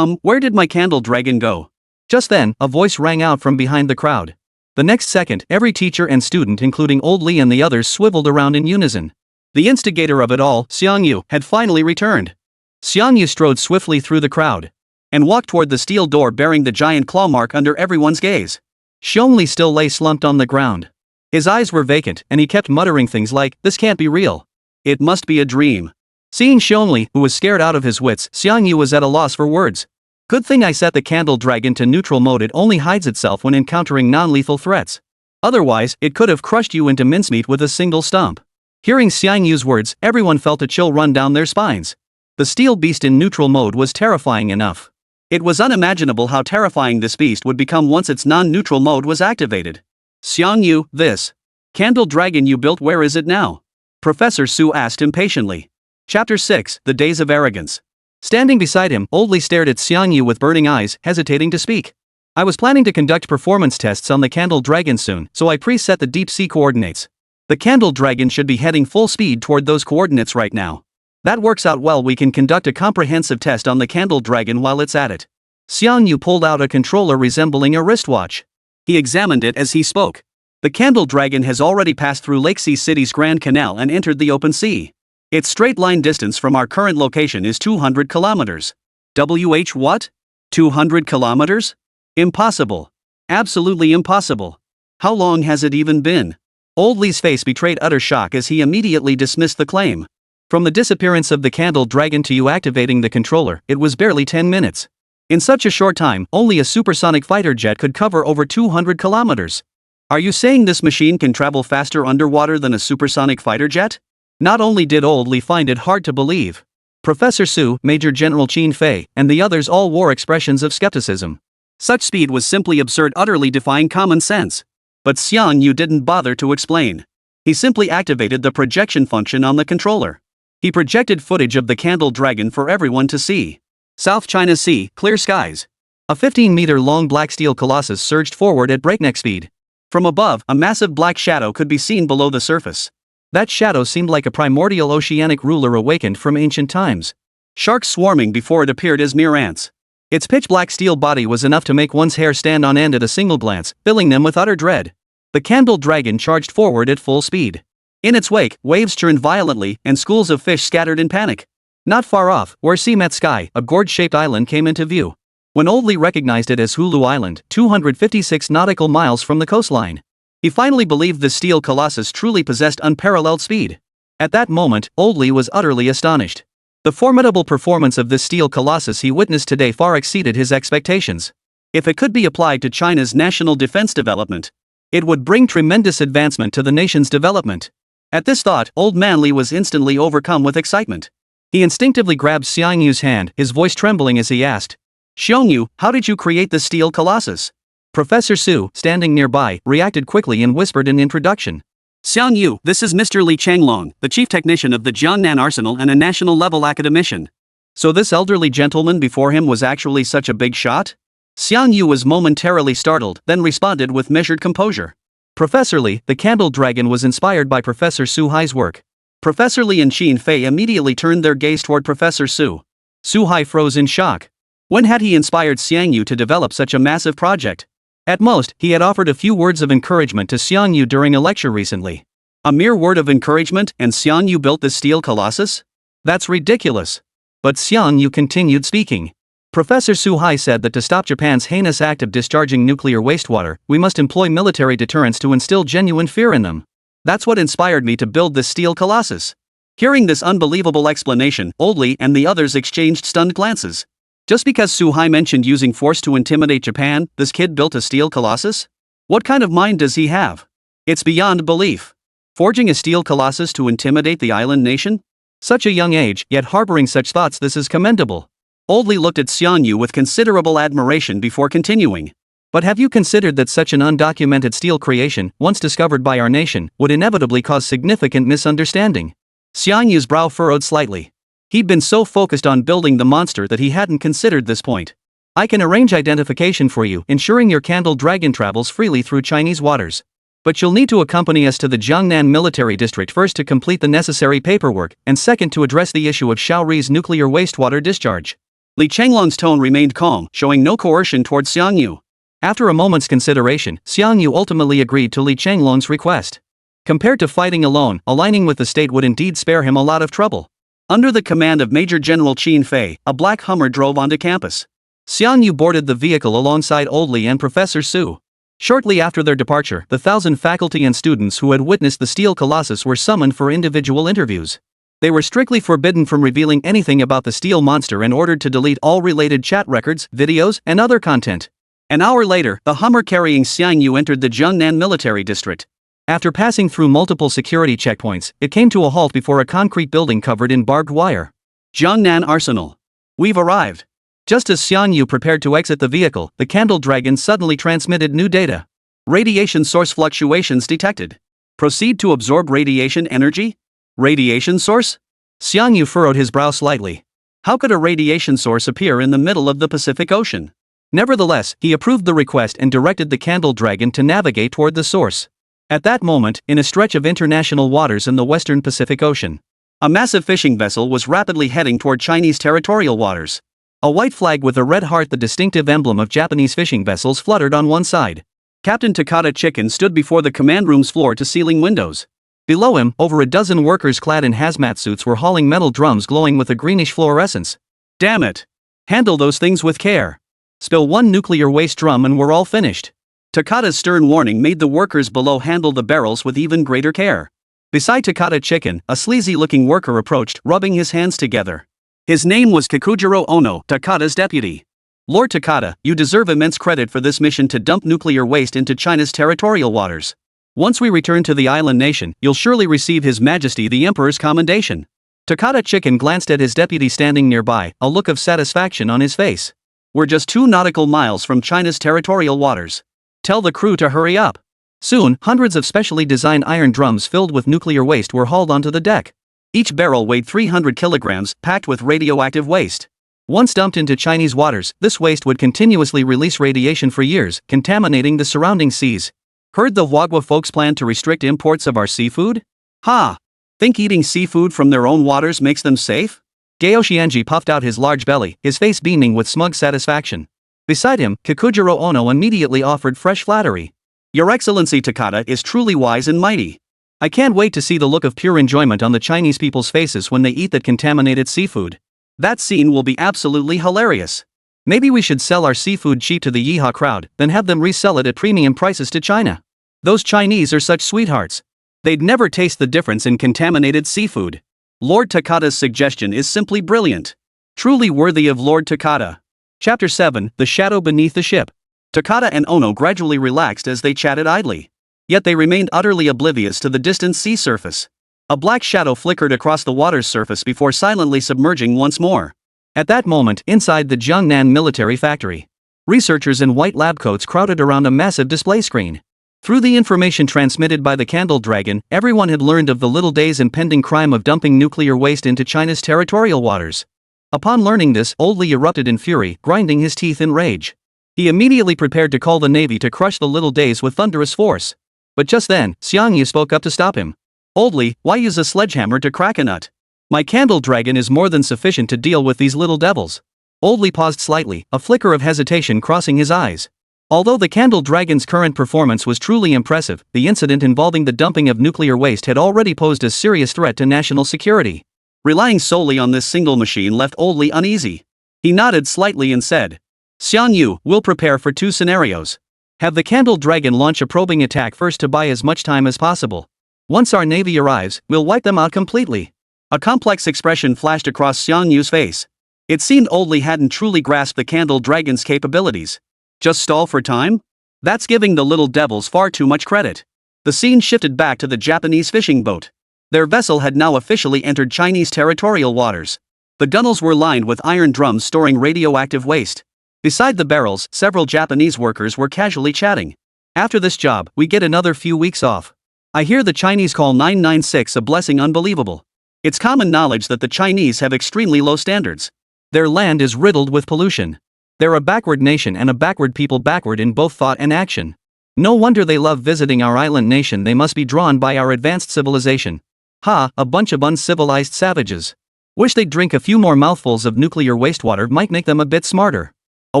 Where did my candle dragon go? Just then, a voice rang out from behind the crowd. The next second, every teacher and student including Old Lee and the others swiveled around in unison. The instigator of it all, Xiangyu, had finally returned. Xiangyu strode swiftly through the crowd and walked toward the steel door bearing the giant claw mark under everyone's gaze. Xiongli still lay slumped on the ground. His eyes were vacant, and he kept muttering things like, "This can't be real. It must be a dream." Seeing Xiongli, who was scared out of his wits, Xiangyu was at a loss for words. Good thing I set the candle dragon to neutral mode, it only hides itself when encountering non-lethal threats. Otherwise, it could have crushed you into mincemeat with a single stump. Hearing Xiangyu's words, everyone felt a chill run down their spines. The steel beast in neutral mode was terrifying enough. It was unimaginable how terrifying this beast would become once its non-neutral mode was activated. Xiangyu, this candle dragon you built, where is it now? Professor Su asked impatiently. Chapter 6, The Days of Arrogance. Standing beside him, Old Lee stared at Xiangyu with burning eyes, hesitating to speak. I was planning to conduct performance tests on the Candle Dragon soon, so I preset the deep sea coordinates. The Candle Dragon should be heading full speed toward those coordinates right now. That works out well. We can conduct a comprehensive test on the Candle Dragon while it's at it. Xiangyu pulled out a controller resembling a wristwatch. He examined it as he spoke. The Candle Dragon has already passed through Lake Sea City's Grand Canal and entered the open sea. Its straight line distance from our current location is 200 kilometers. What? 200 kilometers? Impossible. Absolutely impossible. How long has it even been? Old Li's face betrayed utter shock as he immediately dismissed the claim. From the disappearance of the Candle Dragon to you activating the controller, it was barely 10 minutes. In such a short time, only a supersonic fighter jet could cover over 200 kilometers. Are you saying this machine can travel faster underwater than a supersonic fighter jet? Not only did Old Li find it hard to believe. Professor Su, Major General Qin Fei, and the others all wore expressions of skepticism. Such speed was simply absurd, utterly defying common sense. But Xiangyu didn't bother to explain. He simply activated the projection function on the controller. He projected footage of the Candle Dragon for everyone to see. South China Sea, clear skies. A 15-meter-long black steel colossus surged forward at breakneck speed. From above, a massive black shadow could be seen below the surface. That shadow seemed like a primordial oceanic ruler awakened from ancient times. Sharks swarming before it appeared as mere ants. Its pitch-black steel body was enough to make one's hair stand on end at a single glance, filling them with utter dread. The Candle Dragon charged forward at full speed. In its wake, waves churned violently, and schools of fish scattered in panic. Not far off, where sea met sky, a gourd-shaped island came into view. When Old Li recognized it as Hulu Island, 256 nautical miles from the coastline. He finally believed the steel colossus truly possessed unparalleled speed. At that moment, Old Li was utterly astonished. The formidable performance of this steel colossus he witnessed today far exceeded his expectations. If it could be applied to China's national defense development, it would bring tremendous advancement to the nation's development. At this thought, Old Man Li was instantly overcome with excitement. He instinctively grabbed Xiangyu's hand, his voice trembling as he asked, "Xiangyu, how did you create the steel colossus?" Professor Su, standing nearby, reacted quickly and whispered in introduction. "Xiangyu, this is Mr. Li Changlong, the chief technician of the Jiangnan Arsenal and a national-level academician." So this elderly gentleman before him was actually such a big shot? Xiangyu was momentarily startled, then responded with measured composure. Professor Li, the Candle Dragon was inspired by Professor Su Hai's work. Professor Li and Qin Fei immediately turned their gaze toward Professor Su. Su Hai froze in shock. When had he inspired Xiangyu to develop such a massive project? At most, he had offered a few words of encouragement to Xiangyu during a lecture recently. A mere word of encouragement, and Xiangyu built this steel colossus? That's ridiculous. But Xiangyu continued speaking. Professor Su Hai said that to stop Japan's heinous act of discharging nuclear wastewater, we must employ military deterrence to instill genuine fear in them. That's what inspired me to build this steel colossus. Hearing this unbelievable explanation, Old Li and the others exchanged stunned glances. Just because Su Hai mentioned using force to intimidate Japan, this kid built a steel colossus? What kind of mind does he have? It's beyond belief. Forging a steel colossus to intimidate the island nation? Such a young age, yet harboring such thoughts, this is commendable. Old Li looked at Xiangyu with considerable admiration before continuing. But have you considered that such an undocumented steel creation, once discovered by our nation, would inevitably cause significant misunderstanding? Xiangyu's brow furrowed slightly. He'd been so focused on building the monster that he hadn't considered this point. I can arrange identification for you, ensuring your Candle Dragon travels freely through Chinese waters. But you'll need to accompany us to the Jiangnan Military District first to complete the necessary paperwork, and second to address the issue of Shaori's nuclear wastewater discharge. Li Changlong's tone remained calm, showing no coercion towards Xiangyu. After a moment's consideration, Xiangyu ultimately agreed to Li Changlong's request. Compared to fighting alone, aligning with the state would indeed spare him a lot of trouble. Under the command of Major General Qin Fei, a black Hummer drove onto campus. Xiangyu boarded the vehicle alongside Old Li and Professor Su. Shortly after their departure, the 1,000 faculty and students who had witnessed the steel colossus were summoned for individual interviews. They were strictly forbidden from revealing anything about the steel monster and ordered to delete all related chat records, videos, and other content. An hour later, the Hummer carrying Xiangyu entered the Jiangnan Military District. After passing through multiple security checkpoints, it came to a halt before a concrete building covered in barbed wire. Jiangnan Arsenal. We've arrived. Just as Xiangyu prepared to exit the vehicle, the Candle Dragon suddenly transmitted new data. Radiation source fluctuations detected. Proceed to absorb radiation energy? Radiation source? Xiangyu furrowed his brow slightly. How could a radiation source appear in the middle of the Pacific Ocean? Nevertheless, he approved the request and directed the Candle Dragon to navigate toward the source. At that moment, in a stretch of international waters in the western Pacific Ocean, a massive fishing vessel was rapidly heading toward Chinese territorial waters. A white flag with a red heart, the distinctive emblem of Japanese fishing vessels, fluttered on one side. Captain Takata Chicken stood before the command room's floor-to-ceiling windows. Below him, over a dozen workers clad in hazmat suits were hauling metal drums glowing with a greenish fluorescence. Damn it! Handle those things with care. Spill one nuclear waste drum and we're all finished. Takata's stern warning made the workers below handle the barrels with even greater care. Beside Takata Chicken, a sleazy-looking worker approached, rubbing his hands together. His name was Kikujiro Ono, Takata's deputy. Lord Takata, you deserve immense credit for this mission to dump nuclear waste into China's territorial waters. Once we return to the island nation, you'll surely receive His Majesty the Emperor's commendation. Takata Chicken glanced at his deputy standing nearby, a look of satisfaction on his face. We're just 2 nautical miles from China's territorial waters. Tell the crew to hurry up. Soon, hundreds of specially designed iron drums filled with nuclear waste were hauled onto the deck. Each barrel weighed 300 kilograms, packed with radioactive waste. Once dumped into Chinese waters, this waste would continuously release radiation for years, contaminating the surrounding seas. Heard the Wagwa folks plan to restrict imports of our seafood? Ha! Think eating seafood from their own waters makes them safe? Gaoshianji puffed out his large belly, his face beaming with smug satisfaction. Beside him, Kikujiro Ono immediately offered fresh flattery. Your Excellency Takata is truly wise and mighty. I can't wait to see the look of pure enjoyment on the Chinese people's faces when they eat that contaminated seafood. That scene will be absolutely hilarious. Maybe we should sell our seafood cheap to the yeehaw crowd, then have them resell it at premium prices to China. Those Chinese are such sweethearts. They'd never taste the difference in contaminated seafood. Lord Takata's suggestion is simply brilliant. Truly worthy of Lord Takata. Chapter 7, The Shadow Beneath the Ship. Takata and Ono gradually relaxed as they chatted idly. Yet they remained utterly oblivious to the distant sea surface. A black shadow flickered across the water's surface before silently submerging once more. At that moment, inside the Jiangnan military factory, researchers in white lab coats crowded around a massive display screen. Through the information transmitted by the Candle Dragon, everyone had learned of the little day's impending crime of dumping nuclear waste into China's territorial waters. Upon learning this, Old Li erupted in fury, grinding his teeth in rage. He immediately prepared to call the Navy to crush the little days with thunderous force. But just then, Xiangyu spoke up to stop him. Old Li, why use a sledgehammer to crack a nut? My Candle Dragon is more than sufficient to deal with these little devils. Old Li paused slightly, a flicker of hesitation crossing his eyes. Although the Candle Dragon's current performance was truly impressive, the incident involving the dumping of nuclear waste had already posed a serious threat to national security. Relying solely on this single machine left Old Li uneasy. He nodded slightly and said, Xiangyu, we'll prepare for 2 scenarios. Have the Candle Dragon launch a probing attack first to buy as much time as possible. Once our Navy arrives, we'll wipe them out completely. A complex expression flashed across Xiangyu's face. It seemed Old Li hadn't truly grasped the Candle Dragon's capabilities. Just stall for time? That's giving the little devils far too much credit. The scene shifted back to the Japanese fishing boat. Their vessel had now officially entered Chinese territorial waters. The gunnels were lined with iron drums storing radioactive waste. Beside the barrels, several Japanese workers were casually chatting. After this job, we get another few weeks off. I hear the Chinese call 996 a blessing unbelievable. It's common knowledge that the Chinese have extremely low standards. Their land is riddled with pollution. They're a backward nation and a backward people, backward in both thought and action. No wonder they love visiting our island nation. They must be drawn by our advanced civilization. Ha, a bunch of uncivilized savages. Wish they'd drink a few more mouthfuls of nuclear wastewater, might make them a bit smarter. A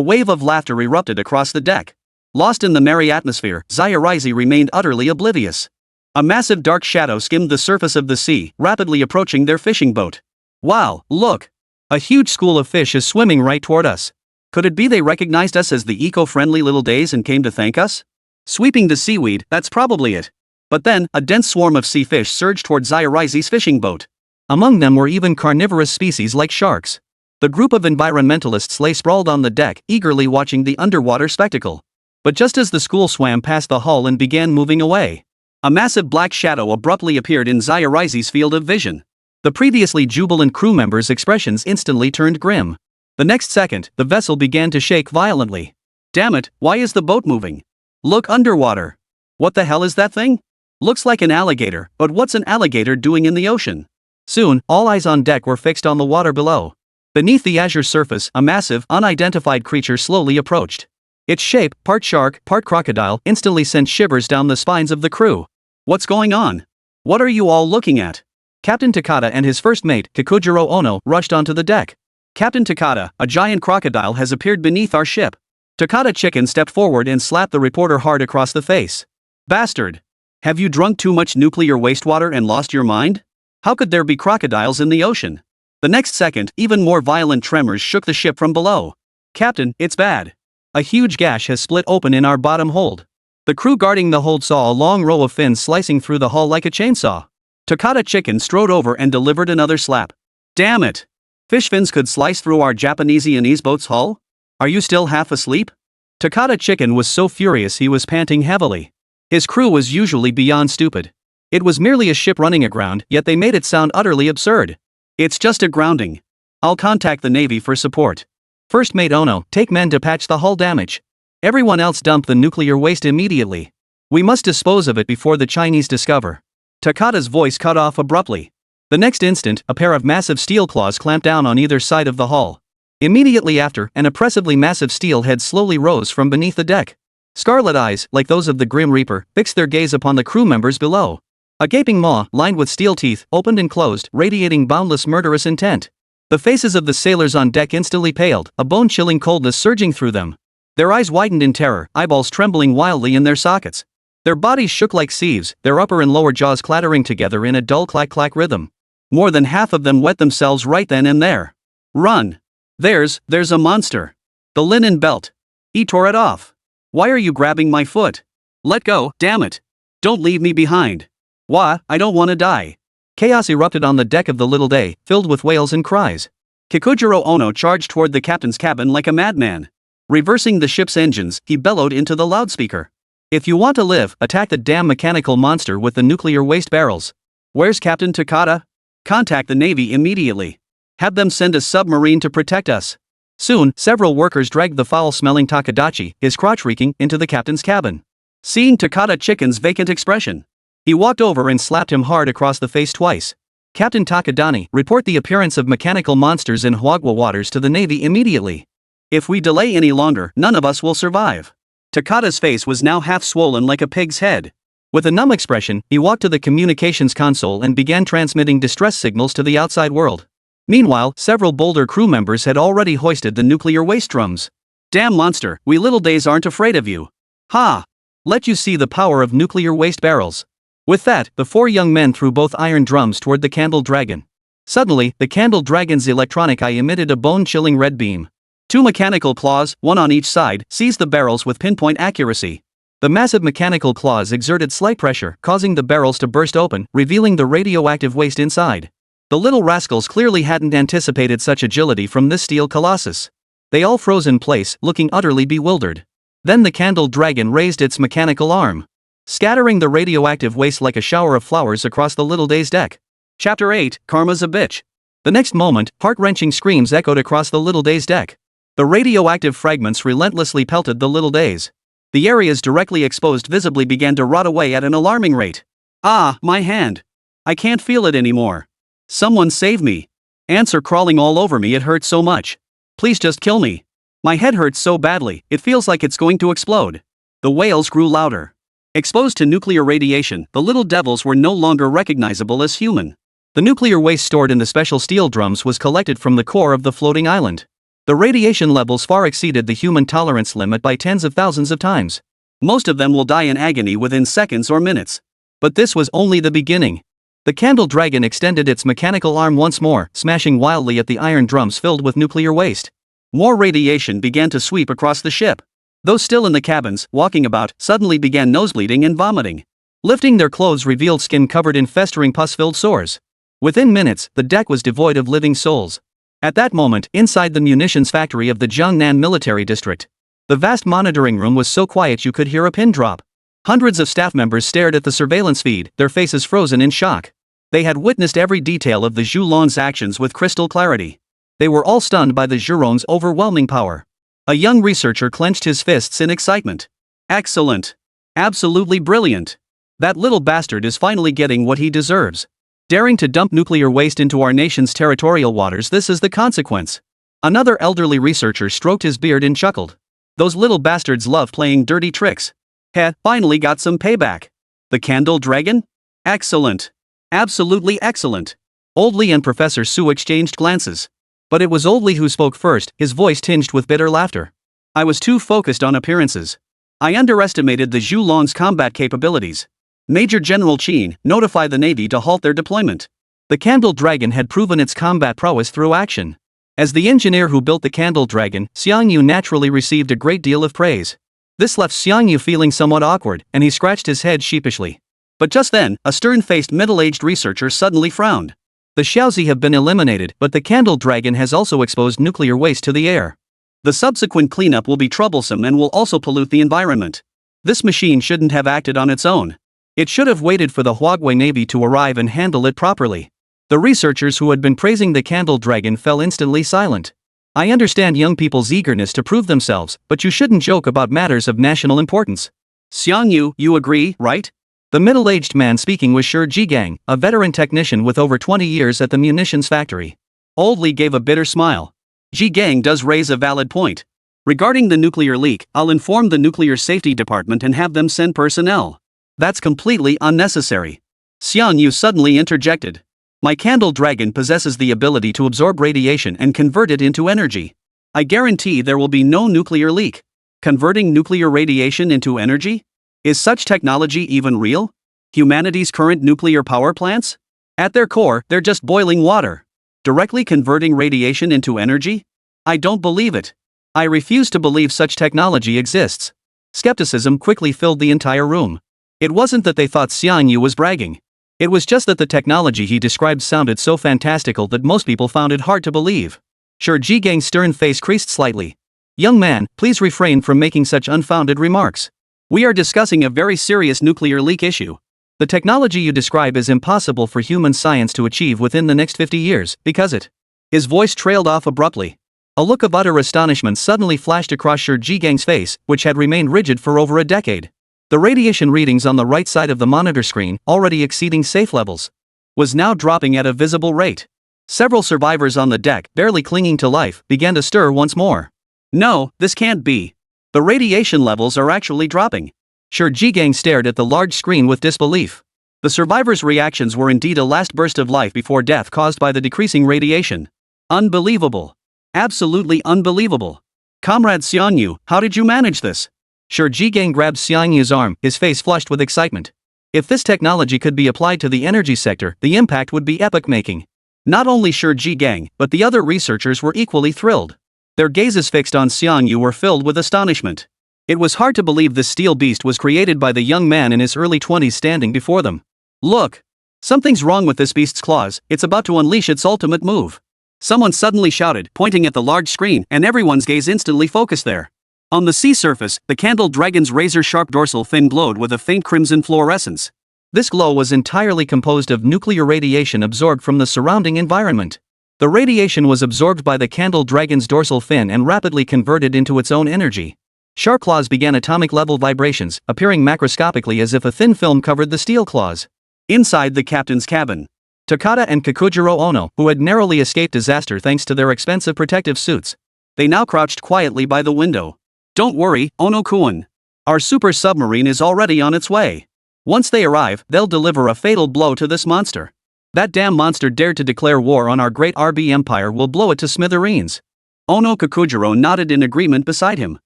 wave of laughter erupted across the deck. Lost in the merry atmosphere, Zayarizi remained utterly oblivious. A massive dark shadow skimmed the surface of the sea, rapidly approaching their fishing boat. Wow, look! A huge school of fish is swimming right toward us. Could it be they recognized us as the eco-friendly little days and came to thank us? Sweeping the seaweed, that's probably it. But then, a dense swarm of sea fish surged toward Zayarizi's fishing boat. Among them were even carnivorous species like sharks. The group of environmentalists lay sprawled on the deck, eagerly watching the underwater spectacle. But just as the school swam past the hull and began moving away, a massive black shadow abruptly appeared in Zayarizi's field of vision. The previously jubilant crew members' expressions instantly turned grim. The next second, the vessel began to shake violently. Damn it, why is the boat moving? Look underwater. What the hell is that thing? Looks like an alligator, but what's an alligator doing in the ocean? Soon, all eyes on deck were fixed on the water below. Beneath the azure surface, a massive, unidentified creature slowly approached. Its shape, part shark, part crocodile, instantly sent shivers down the spines of the crew. What's going on? What are you all looking at? Captain Takada and his first mate, Kikujiro Ono, rushed onto the deck. Captain Takada, a giant crocodile has appeared beneath our ship. Takada Chicken stepped forward and slapped the reporter hard across the face. Bastard! Have you drunk too much nuclear wastewater and lost your mind? How could there be crocodiles in the ocean? The next second, even more violent tremors shook the ship from below. Captain, it's bad. A huge gash has split open in our bottom hold. The crew guarding the hold saw a long row of fins slicing through the hull like a chainsaw. Takada Chicken strode over and delivered another slap. Damn it! Fish fins could slice through our Japanese boat's hull? Are you still half asleep? Takada Chicken was so furious he was panting heavily. His crew was usually beyond stupid. It was merely a ship running aground, yet they made it sound utterly absurd. It's just a grounding. I'll contact the Navy for support. First Mate Ono, take men to patch the hull damage. Everyone else dump the nuclear waste immediately. We must dispose of it before the Chinese discover. Takada's voice cut off abruptly. The next instant, a pair of massive steel claws clamped down on either side of the hull. Immediately after, an oppressively massive steel head slowly rose from beneath the deck. Scarlet eyes, like those of the Grim Reaper, fixed their gaze upon the crew members below. A gaping maw, lined with steel teeth, opened and closed, radiating boundless murderous intent. The faces of the sailors on deck instantly paled, a bone-chilling coldness surging through them. Their eyes widened in terror, eyeballs trembling wildly in their sockets. Their bodies shook like sieves, their upper and lower jaws clattering together in a dull clack-clack rhythm. More than half of them wet themselves right then and there. Run! There's a monster. The linen belt. He tore it off. Why are you grabbing my foot? Let go, damn it. Don't leave me behind. Why, I don't want to die. Chaos erupted on the deck of the Little Day, filled with wails and cries. Kikujiro Ono charged toward the captain's cabin like a madman. Reversing the ship's engines, he bellowed into the loudspeaker. If you want to live, attack the damn mechanical monster with the nuclear waste barrels. Where's Captain Takada? Contact the Navy immediately. Have them send a submarine to protect us. Soon, several workers dragged the foul-smelling Takadachi, his crotch reeking, into the captain's cabin. Seeing Takada Chicken's vacant expression, he walked over and slapped him hard across the face twice. Captain Takadani, report the appearance of mechanical monsters in Hwagwa waters to the Navy immediately. If we delay any longer, none of us will survive. Takada's face was now half swollen like a pig's head. With a numb expression, he walked to the communications console and began transmitting distress signals to the outside world. Meanwhile, several bolder crew members had already hoisted the nuclear waste drums. Damn monster, we Little Days aren't afraid of you. Ha! Let you see the power of nuclear waste barrels. With that, the four young men threw both iron drums toward the Candle Dragon. Suddenly, the Candle Dragon's electronic eye emitted a bone-chilling red beam. Two mechanical claws, one on each side, seized the barrels with pinpoint accuracy. The massive mechanical claws exerted slight pressure, causing the barrels to burst open, revealing the radioactive waste inside. The little rascals clearly hadn't anticipated such agility from this steel colossus. They all froze in place, looking utterly bewildered. Then the Candle Dragon raised its mechanical arm, scattering the radioactive waste like a shower of flowers across the Little Day's deck. Chapter 8, Karma's a Bitch. The next moment, heart-wrenching screams echoed across the Little Day's deck. The radioactive fragments relentlessly pelted the Little Days. The areas directly exposed visibly began to rot away at an alarming rate. Ah, my hand. I can't feel it anymore. Someone save me. Ants are crawling all over me, it hurts so much. Please just kill me. My head hurts so badly, it feels like it's going to explode. The wails grew louder. Exposed to nuclear radiation, the little devils were no longer recognizable as human. The nuclear waste stored in the special steel drums was collected from the core of the floating island. The radiation levels far exceeded the human tolerance limit by tens of thousands of times. Most of them will die in agony within seconds or minutes. But this was only the beginning. The Candle Dragon extended its mechanical arm once more, smashing wildly at the iron drums filled with nuclear waste. More radiation began to sweep across the ship. Those still in the cabins, walking about, suddenly began nosebleeding and vomiting. Lifting their clothes revealed skin covered in festering pus-filled sores. Within minutes, the deck was devoid of living souls. At that moment, inside the munitions factory of the Jiangnan military district, the vast monitoring room was so quiet you could hear a pin drop. Hundreds of staff members stared at the surveillance feed, their faces frozen in shock. They had witnessed every detail of the Zhulong's actions with crystal clarity. They were all stunned by the Zhurong's overwhelming power. A young researcher clenched his fists in excitement. Excellent. Absolutely brilliant. That little bastard is finally getting what he deserves. Daring to dump nuclear waste into our nation's territorial waters, this is the consequence. Another elderly researcher stroked his beard and chuckled. Those little bastards love playing dirty tricks. Heh, finally got some payback. The candle dragon? Excellent. Absolutely excellent. Oldley and Professor Sue exchanged glances. But it was Oldley who spoke first, his voice tinged with bitter laughter. I was too focused on appearances. I underestimated the Zhu Long's combat capabilities. Major General Qin, notify the Navy to halt their deployment. The Candle Dragon had proven its combat prowess through action. As the engineer who built the Candle Dragon, Xiangyu naturally received a great deal of praise. This left Xiangyu feeling somewhat awkward, and he scratched his head sheepishly. But just then, a stern-faced middle-aged researcher suddenly frowned. The Xiaozi have been eliminated, but the Candle Dragon has also exposed nuclear waste to the air. The subsequent cleanup will be troublesome and will also pollute the environment. This machine shouldn't have acted on its own. It should have waited for the Huawei Navy to arrive and handle it properly. The researchers who had been praising the Candle Dragon fell instantly silent. I understand young people's eagerness to prove themselves, but you shouldn't joke about matters of national importance. Xiangyu, you agree, right? The middle-aged man speaking was Shi Jigang, a veteran technician with over 20 years at the munitions factory. Oldley gave a bitter smile. Jigang does raise a valid point. Regarding the nuclear leak, I'll inform the nuclear safety department and have them send personnel. That's completely unnecessary. Xiangyu suddenly interjected. My Candle Dragon possesses the ability to absorb radiation and convert it into energy. I guarantee there will be no nuclear leak. Converting nuclear radiation into energy? Is such technology even real? Humanity's current nuclear power plants? At their core, they're just boiling water. Directly converting radiation into energy? I don't believe it. I refuse to believe such technology exists. Skepticism quickly filled the entire room. It wasn't that they thought Xiangyu was bragging. It was just that the technology he described sounded so fantastical that most people found it hard to believe. Shi Jigang's stern face creased slightly. Young man, please refrain from making such unfounded remarks. We are discussing a very serious nuclear leak issue. The technology you describe is impossible for human science to achieve within the next 50 years, because it. His voice trailed off abruptly. A look of utter astonishment suddenly flashed across Shi Jigang's face, which had remained rigid for over a decade. The radiation readings on the right side of the monitor screen, already exceeding safe levels, was now dropping at a visible rate. Several survivors on the deck, barely clinging to life, began to stir once more. No, this can't be. The radiation levels are actually dropping. Shi Jigang stared at the large screen with disbelief. The survivors' reactions were indeed a last burst of life before death caused by the decreasing radiation. Unbelievable. Absolutely unbelievable. Comrade Xiangyu, how did you manage this? Shi Jigang grabbed Xiangyu's arm, his face flushed with excitement. If this technology could be applied to the energy sector, the impact would be epoch-making. Not only Shi Jigang, but the other researchers were equally thrilled. Their gazes fixed on Xiangyu were filled with astonishment. It was hard to believe this steel beast was created by the young man in his early 20s standing before them. Look! Something's wrong with this beast's claws, it's about to unleash its ultimate move. Someone suddenly shouted, pointing at the large screen, and everyone's gaze instantly focused there. On the sea surface, the Candle Dragon's razor-sharp dorsal fin glowed with a faint crimson fluorescence. This glow was entirely composed of nuclear radiation absorbed from the surrounding environment. The radiation was absorbed by the Candle Dragon's dorsal fin and rapidly converted into its own energy. Sharp claws began atomic-level vibrations, appearing macroscopically as if a thin film covered the steel claws. Inside the captain's cabin, Takada and Kakujiro Ono, who had narrowly escaped disaster thanks to their expensive protective suits, they now crouched quietly by the window. Don't worry, Ono-kun. Our super submarine is already on its way. Once they arrive, they'll deliver a fatal blow to this monster. That damn monster dared to declare war on our great RB empire, will blow it to smithereens. Ono Kakujiro nodded in agreement beside him.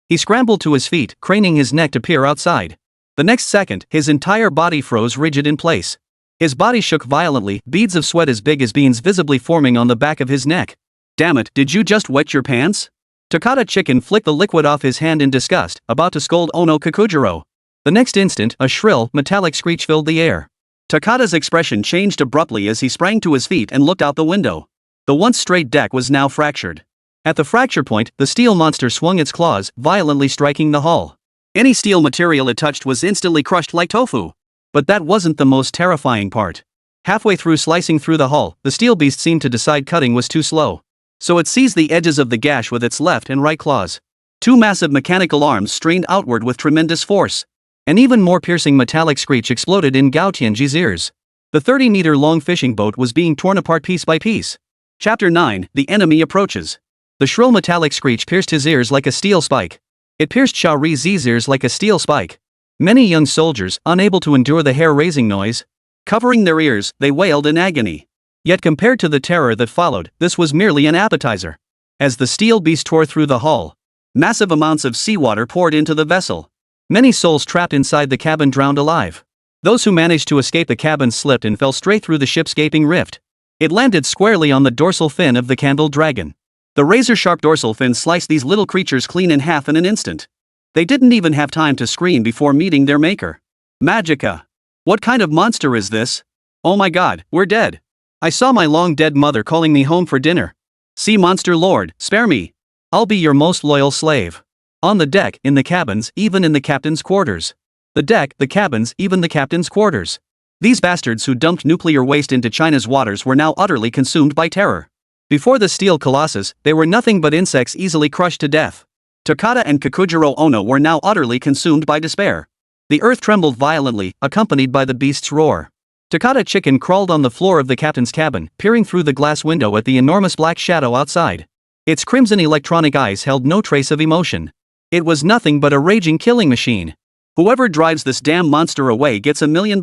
He scrambled to his feet, craning his neck to peer outside. The next second, his entire body froze rigid in place. His body shook violently, beads of sweat as big as beans visibly forming on the back of his neck. Damn it, did you just wet your pants? Takada Chicken flicked the liquid off his hand in disgust, about to scold Ono Kakujiro. The next instant, a shrill, metallic screech filled the air. Takada's expression changed abruptly as he sprang to his feet and looked out the window. The once straight deck was now fractured. At the fracture point, the steel monster swung its claws, violently striking the hull. Any steel material it touched was instantly crushed like tofu. But that wasn't the most terrifying part. Halfway through slicing through the hull, the steel beast seemed to decide cutting was too slow. So it seized the edges of the gash with its left and right claws. Two massive mechanical arms strained outward with tremendous force. An even more piercing metallic screech exploded in Gao Tianji's ears. The 30-meter-long fishing boat was being torn apart piece by piece. Chapter 9, The Enemy Approaches. The shrill metallic screech pierced his ears like a steel spike. It pierced Xiao Rizi's ears like a steel spike. Many young soldiers, unable to endure the hair-raising noise, covering their ears, they wailed in agony. Yet compared to the terror that followed, this was merely an appetizer. As the steel beast tore through the hull, massive amounts of seawater poured into the vessel. Many souls trapped inside the cabin drowned alive. Those who managed to escape the cabin slipped and fell straight through the ship's gaping rift. It landed squarely on the dorsal fin of the candled dragon. The razor-sharp dorsal fin sliced these little creatures clean in half in an instant. They didn't even have time to scream before meeting their maker. Magica! What kind of monster is this? Oh my god, we're dead. I saw my long-dead mother calling me home for dinner. Sea monster lord, spare me. I'll be your most loyal slave. On the deck, in the cabins, even in the captain's quarters. The deck, the cabins, even the captain's quarters. These bastards who dumped nuclear waste into China's waters were now utterly consumed by terror. Before the steel colossus, they were nothing but insects easily crushed to death. Takata and Kakujiro Ono were now utterly consumed by despair. The earth trembled violently, accompanied by the beast's roar. Takata Chicken crawled on the floor of the captain's cabin, peering through the glass window at the enormous black shadow outside. Its crimson electronic eyes held no trace of emotion. It was nothing but a raging killing machine. Whoever drives this damn monster away gets $1 million.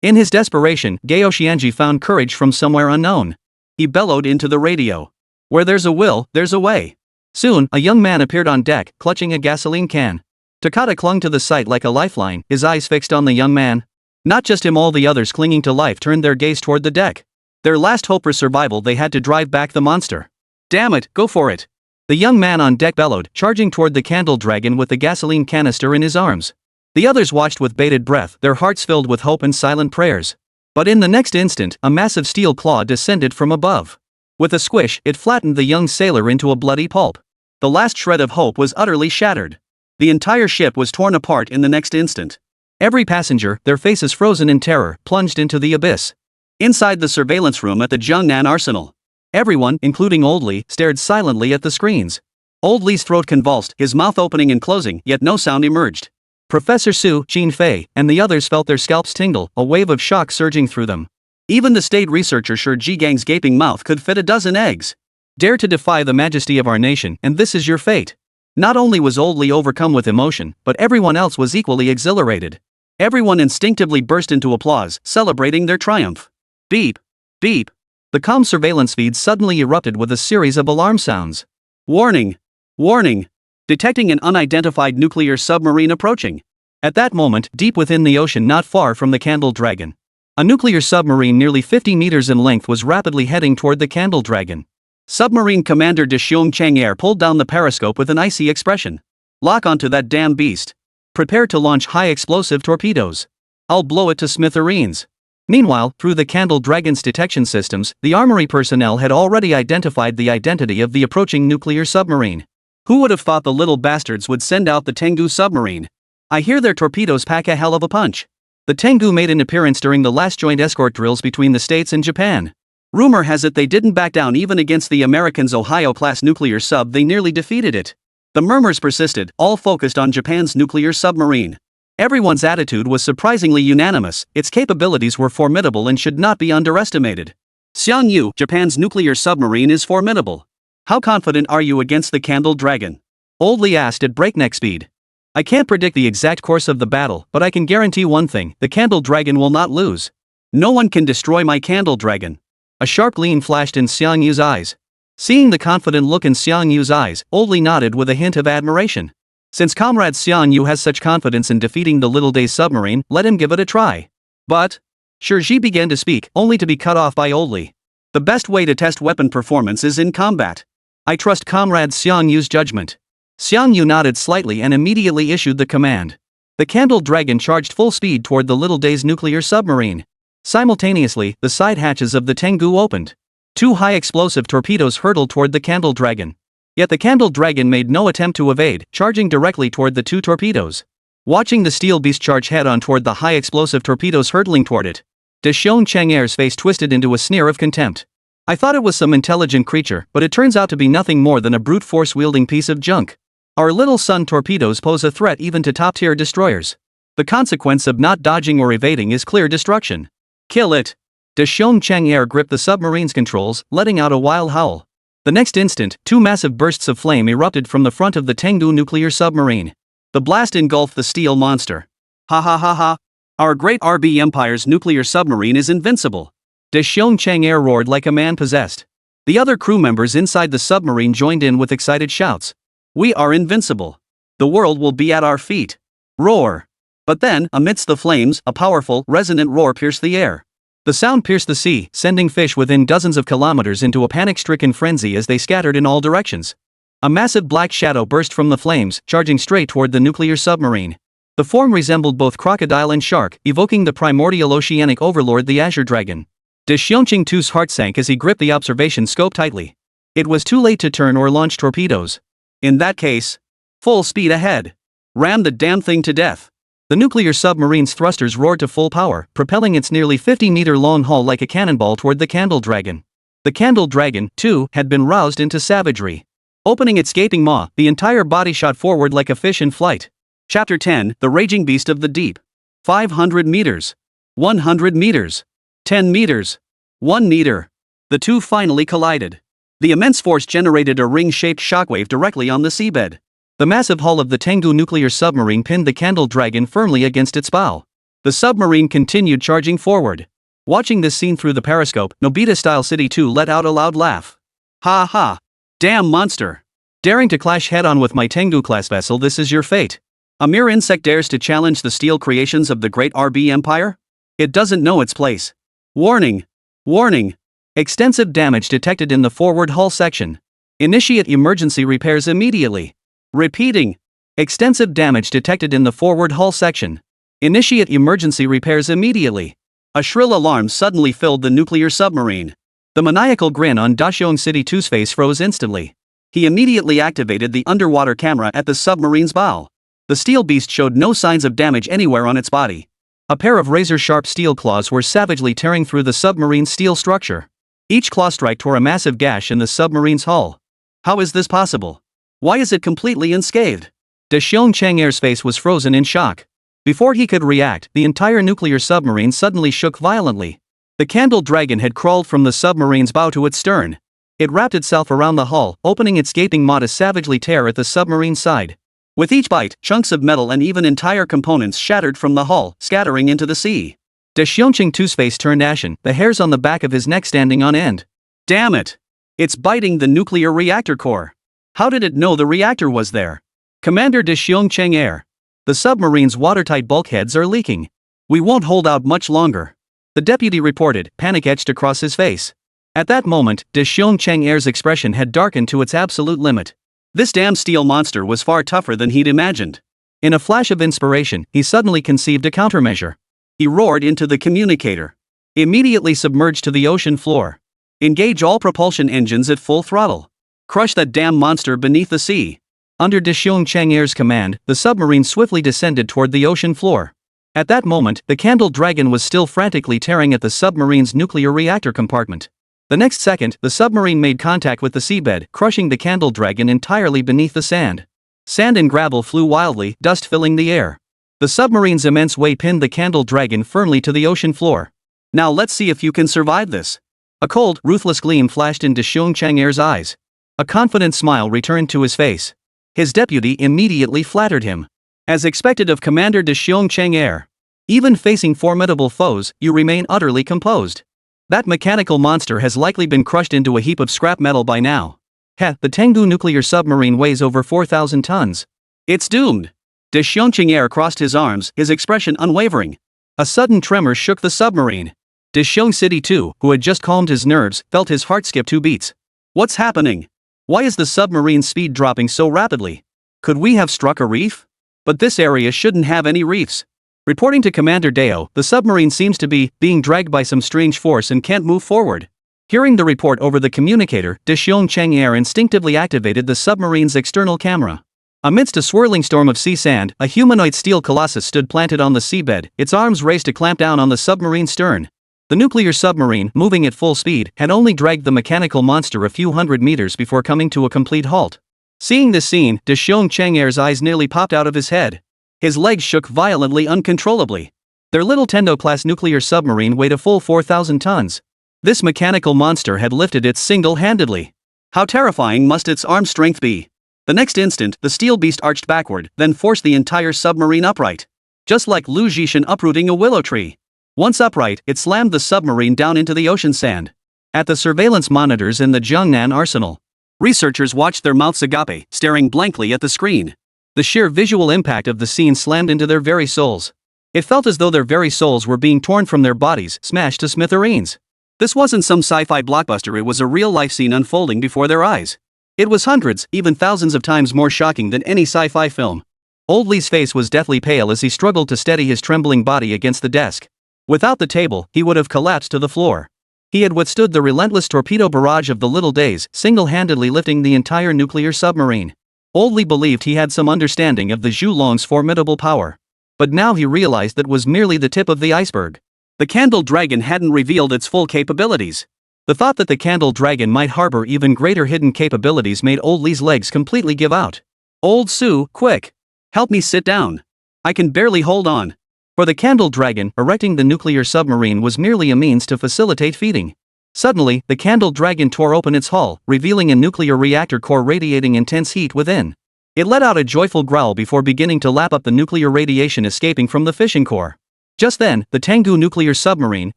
In his desperation, Geo Xianji found courage from somewhere unknown. He bellowed into the radio. Where there's a will, there's a way. Soon, a young man appeared on deck, clutching a gasoline can. Takata clung to the sight like a lifeline, his eyes fixed on the young man. Not just him, all the others clinging to life turned their gaze toward the deck. Their last hope for survival, they had to drive back the monster. Damn it, go for it. The young man on deck bellowed, charging toward the candle dragon with the gasoline canister in his arms. The others watched with bated breath, their hearts filled with hope and silent prayers. But in the next instant, a massive steel claw descended from above. With a squish, it flattened the young sailor into a bloody pulp. The last shred of hope was utterly shattered. The entire ship was torn apart in the next instant. Every passenger, their faces frozen in terror, plunged into the abyss. Inside the surveillance room at the Jiangnan Arsenal, everyone, including Old Li, stared silently at the screens. Old Li's throat convulsed, his mouth opening and closing, yet no sound emerged. Professor Su, Jin Fei, and the others felt their scalps tingle, a wave of shock surging through them. Even the state researcher Shi Jigang's gaping mouth could fit a dozen eggs. Dare to defy the majesty of our nation, and this is your fate. Not only was Old Li overcome with emotion, but everyone else was equally exhilarated. Everyone instinctively burst into applause, celebrating their triumph. Beep! Beep! The comm surveillance feed suddenly erupted with a series of alarm sounds. Warning! Warning! Detecting an unidentified nuclear submarine approaching. At that moment, deep within the ocean not far from the Candle Dragon, a nuclear submarine nearly 50 meters in length was rapidly heading toward the Candle Dragon. Submarine Commander De Xiong Chang'er pulled down the periscope with an icy expression. Lock onto that damn beast. Prepare to launch high-explosive torpedoes. I'll blow it to smithereens. Meanwhile, through the Candle Dragon's detection systems, the armory personnel had already identified the identity of the approaching nuclear submarine. Who would have thought the little bastards would send out the TianGou submarine? I hear their torpedoes pack a hell of a punch. The TianGou made an appearance during the last joint escort drills between the States and Japan. Rumor has it they didn't back down even against the Americans' Ohio-class nuclear sub, they nearly defeated it. The murmurs persisted, all focused on Japan's nuclear submarine. Everyone's attitude was surprisingly unanimous, its capabilities were formidable and should not be underestimated. Xiangyu, Japan's nuclear submarine is formidable. How confident are you against the Candle Dragon? Old Li asked at breakneck speed. I can't predict the exact course of the battle, but I can guarantee one thing, the Candle Dragon will not lose. No one can destroy my Candle Dragon. A sharp gleam flashed in Xiangyu's eyes. Seeing the confident look in Xiangyu's eyes, Old Li nodded with a hint of admiration. Since Comrade Xiangyu has such confidence in defeating the Little Day submarine, let him give it a try. But Shi Ji began to speak, only to be cut off by Old Li. The best way to test weapon performance is in combat. I trust Comrade Xiangyu's judgment. Xiangyu nodded slightly and immediately issued the command. The Candle Dragon charged full speed toward the Little Day's nuclear submarine. Simultaneously, the side hatches of the TianGou opened. 2 high-explosive torpedoes hurtled toward the Candle Dragon. Yet the Candle Dragon made no attempt to evade, charging directly toward the 2 torpedoes. Watching the steel beast charge head-on toward the high-explosive torpedoes hurtling toward it, De Xiong Chang'er's face twisted into a sneer of contempt. I thought it was some intelligent creature, but it turns out to be nothing more than a brute force-wielding piece of junk. Our little sun torpedoes pose a threat even to top-tier destroyers. The consequence of not dodging or evading is clear destruction. Kill it! Deshong Chang'er gripped the submarine's controls, letting out a wild howl. The next instant, two massive bursts of flame erupted from the front of the TianGou nuclear submarine. The blast engulfed the steel monster. Ha ha ha ha! Our great RB Empire's nuclear submarine is invincible! Deshong Chang'er roared like a man possessed. The other crew members inside the submarine joined in with excited shouts. We are invincible! The world will be at our feet! Roar! But then, amidst the flames, a powerful, resonant roar pierced the air. The sound pierced the sea, sending fish within dozens of kilometers into a panic-stricken frenzy as they scattered in all directions. A massive black shadow burst from the flames, charging straight toward the nuclear submarine. The form resembled both crocodile and shark, evoking the primordial oceanic overlord the Azure Dragon. Deshongqing Tu's heart sank as he gripped the observation scope tightly. It was too late to turn or launch torpedoes. In that case, full speed ahead. Ram the damn thing to death. The nuclear submarine's thrusters roared to full power, propelling its nearly 50-meter-long hull like a cannonball toward the Candle Dragon. The Candle Dragon, too, had been roused into savagery. Opening its gaping maw, the entire body shot forward like a fish in flight. Chapter 10, The Raging Beast of the Deep. 500 meters. 100 meters. 10 meters. 1 meter. The two finally collided. The immense force generated a ring-shaped shockwave directly on the seabed. The massive hull of the TianGou nuclear submarine pinned the Candle Dragon firmly against its bow. The submarine continued charging forward. Watching this scene through the periscope, Nobita-style City 2 let out a loud laugh. Ha ha! Damn monster! Daring to clash head-on with my TianGou-class vessel, this is your fate. A mere insect dares to challenge the steel creations of the great RB Empire? It doesn't know its place. Warning! Warning! Extensive damage detected in the forward hull section. Initiate emergency repairs immediately. Repeating. Extensive damage detected in the forward hull section. Initiate emergency repairs immediately. A shrill alarm suddenly filled the nuclear submarine. The maniacal grin on Dashong City 2's face froze instantly. He immediately activated the underwater camera at the submarine's bow. The steel beast showed no signs of damage anywhere on its body. A pair of razor-sharp steel claws were savagely tearing through the submarine's steel structure. Each claw strike tore a massive gash in the submarine's hull. How is this possible? Why is it completely unscathed? Deshong Chang'er's face was frozen in shock. Before he could react, the entire nuclear submarine suddenly shook violently. The Candle Dragon had crawled from the submarine's bow to its stern. It wrapped itself around the hull, opening its gaping maw to savagely tear at the submarine's side. With each bite, chunks of metal and even entire components shattered from the hull, scattering into the sea. Deshongqing Tu's face turned ashen, the hairs on the back of his neck standing on end. Damn it! It's biting the nuclear reactor core. How did it know the reactor was there? Commander Deshong Chang'er. The submarine's watertight bulkheads are leaking. We won't hold out much longer. The deputy reported, panic etched across his face. At that moment, Deshong Chang'er's expression had darkened to its absolute limit. This damn steel monster was far tougher than he'd imagined. In a flash of inspiration, he suddenly conceived a countermeasure. He roared into the communicator. Immediately submerged to the ocean floor. Engage all propulsion engines at full throttle. Crush that damn monster beneath the sea. Under Deshong Chang'er's command, the submarine swiftly descended toward the ocean floor. At that moment, the Candle Dragon was still frantically tearing at the submarine's nuclear reactor compartment. The next second, the submarine made contact with the seabed, crushing the Candle Dragon entirely beneath the sand. Sand and gravel flew wildly, dust filling the air. The submarine's immense weight pinned the Candle Dragon firmly to the ocean floor. Now let's see if you can survive this. A cold, ruthless gleam flashed in Deshong Chang'er's eyes. A confident smile returned to his face. His deputy immediately flattered him. As expected of Commander Deshong Chang'er. Even facing formidable foes, you remain utterly composed. That mechanical monster has likely been crushed into a heap of scrap metal by now. Heh, the TianGou nuclear submarine weighs over 4,000 tons. It's doomed. Deshong Chang'er crossed his arms, his expression unwavering. A sudden tremor shook the submarine. Deshong City 2, who had just calmed his nerves, felt his heart skip 2 beats. What's happening? Why is the submarine's speed dropping so rapidly? Could we have struck a reef? But this area shouldn't have any reefs. Reporting to Commander Deo, the submarine seems to be being dragged by some strange force and can't move forward. Hearing the report over the communicator, Deshong Chang'er instinctively activated the submarine's external camera. Amidst a swirling storm of sea sand, a humanoid steel colossus stood planted on the seabed, its arms raised to clamp down on the submarine's stern. The nuclear submarine, moving at full speed, had only dragged the mechanical monster a few hundred meters before coming to a complete halt. Seeing this scene, Deshong Chang'er's eyes nearly popped out of his head. His legs shook violently uncontrollably. Their little TianGou-class nuclear submarine weighed a full 4,000 tons. This mechanical monster had lifted it single-handedly. How terrifying must its arm strength be? The next instant, the steel beast arched backward, then forced the entire submarine upright. Just like Lu Zhishan uprooting a willow tree. Once upright, it slammed the submarine down into the ocean sand. At the surveillance monitors in the Jiangnan arsenal, researchers watched their mouths agape, staring blankly at the screen. The sheer visual impact of the scene slammed into their very souls. It felt as though their very souls were being torn from their bodies, smashed to smithereens. This wasn't some sci-fi blockbuster, it was a real-life scene unfolding before their eyes. It was hundreds, even thousands of times more shocking than any sci-fi film. Old Lee's face was deathly pale as he struggled to steady his trembling body against the desk. Without the table, he would have collapsed to the floor. He had withstood the relentless torpedo barrage of the little days, single-handedly lifting the entire nuclear submarine. Old Lee believed he had some understanding of the Zhulong's formidable power. But now he realized that was merely the tip of the iceberg. The Candle Dragon hadn't revealed its full capabilities. The thought that the Candle Dragon might harbor even greater hidden capabilities made Old Lee's legs completely give out. "Old Sue, quick! Help me sit down. I can barely hold on." For the Candle Dragon, erecting the nuclear submarine was merely a means to facilitate feeding. Suddenly, the Candle Dragon tore open its hull, revealing a nuclear reactor core radiating intense heat within. It let out a joyful growl before beginning to lap up the nuclear radiation escaping from the fission core. Just then, the TianGou nuclear submarine,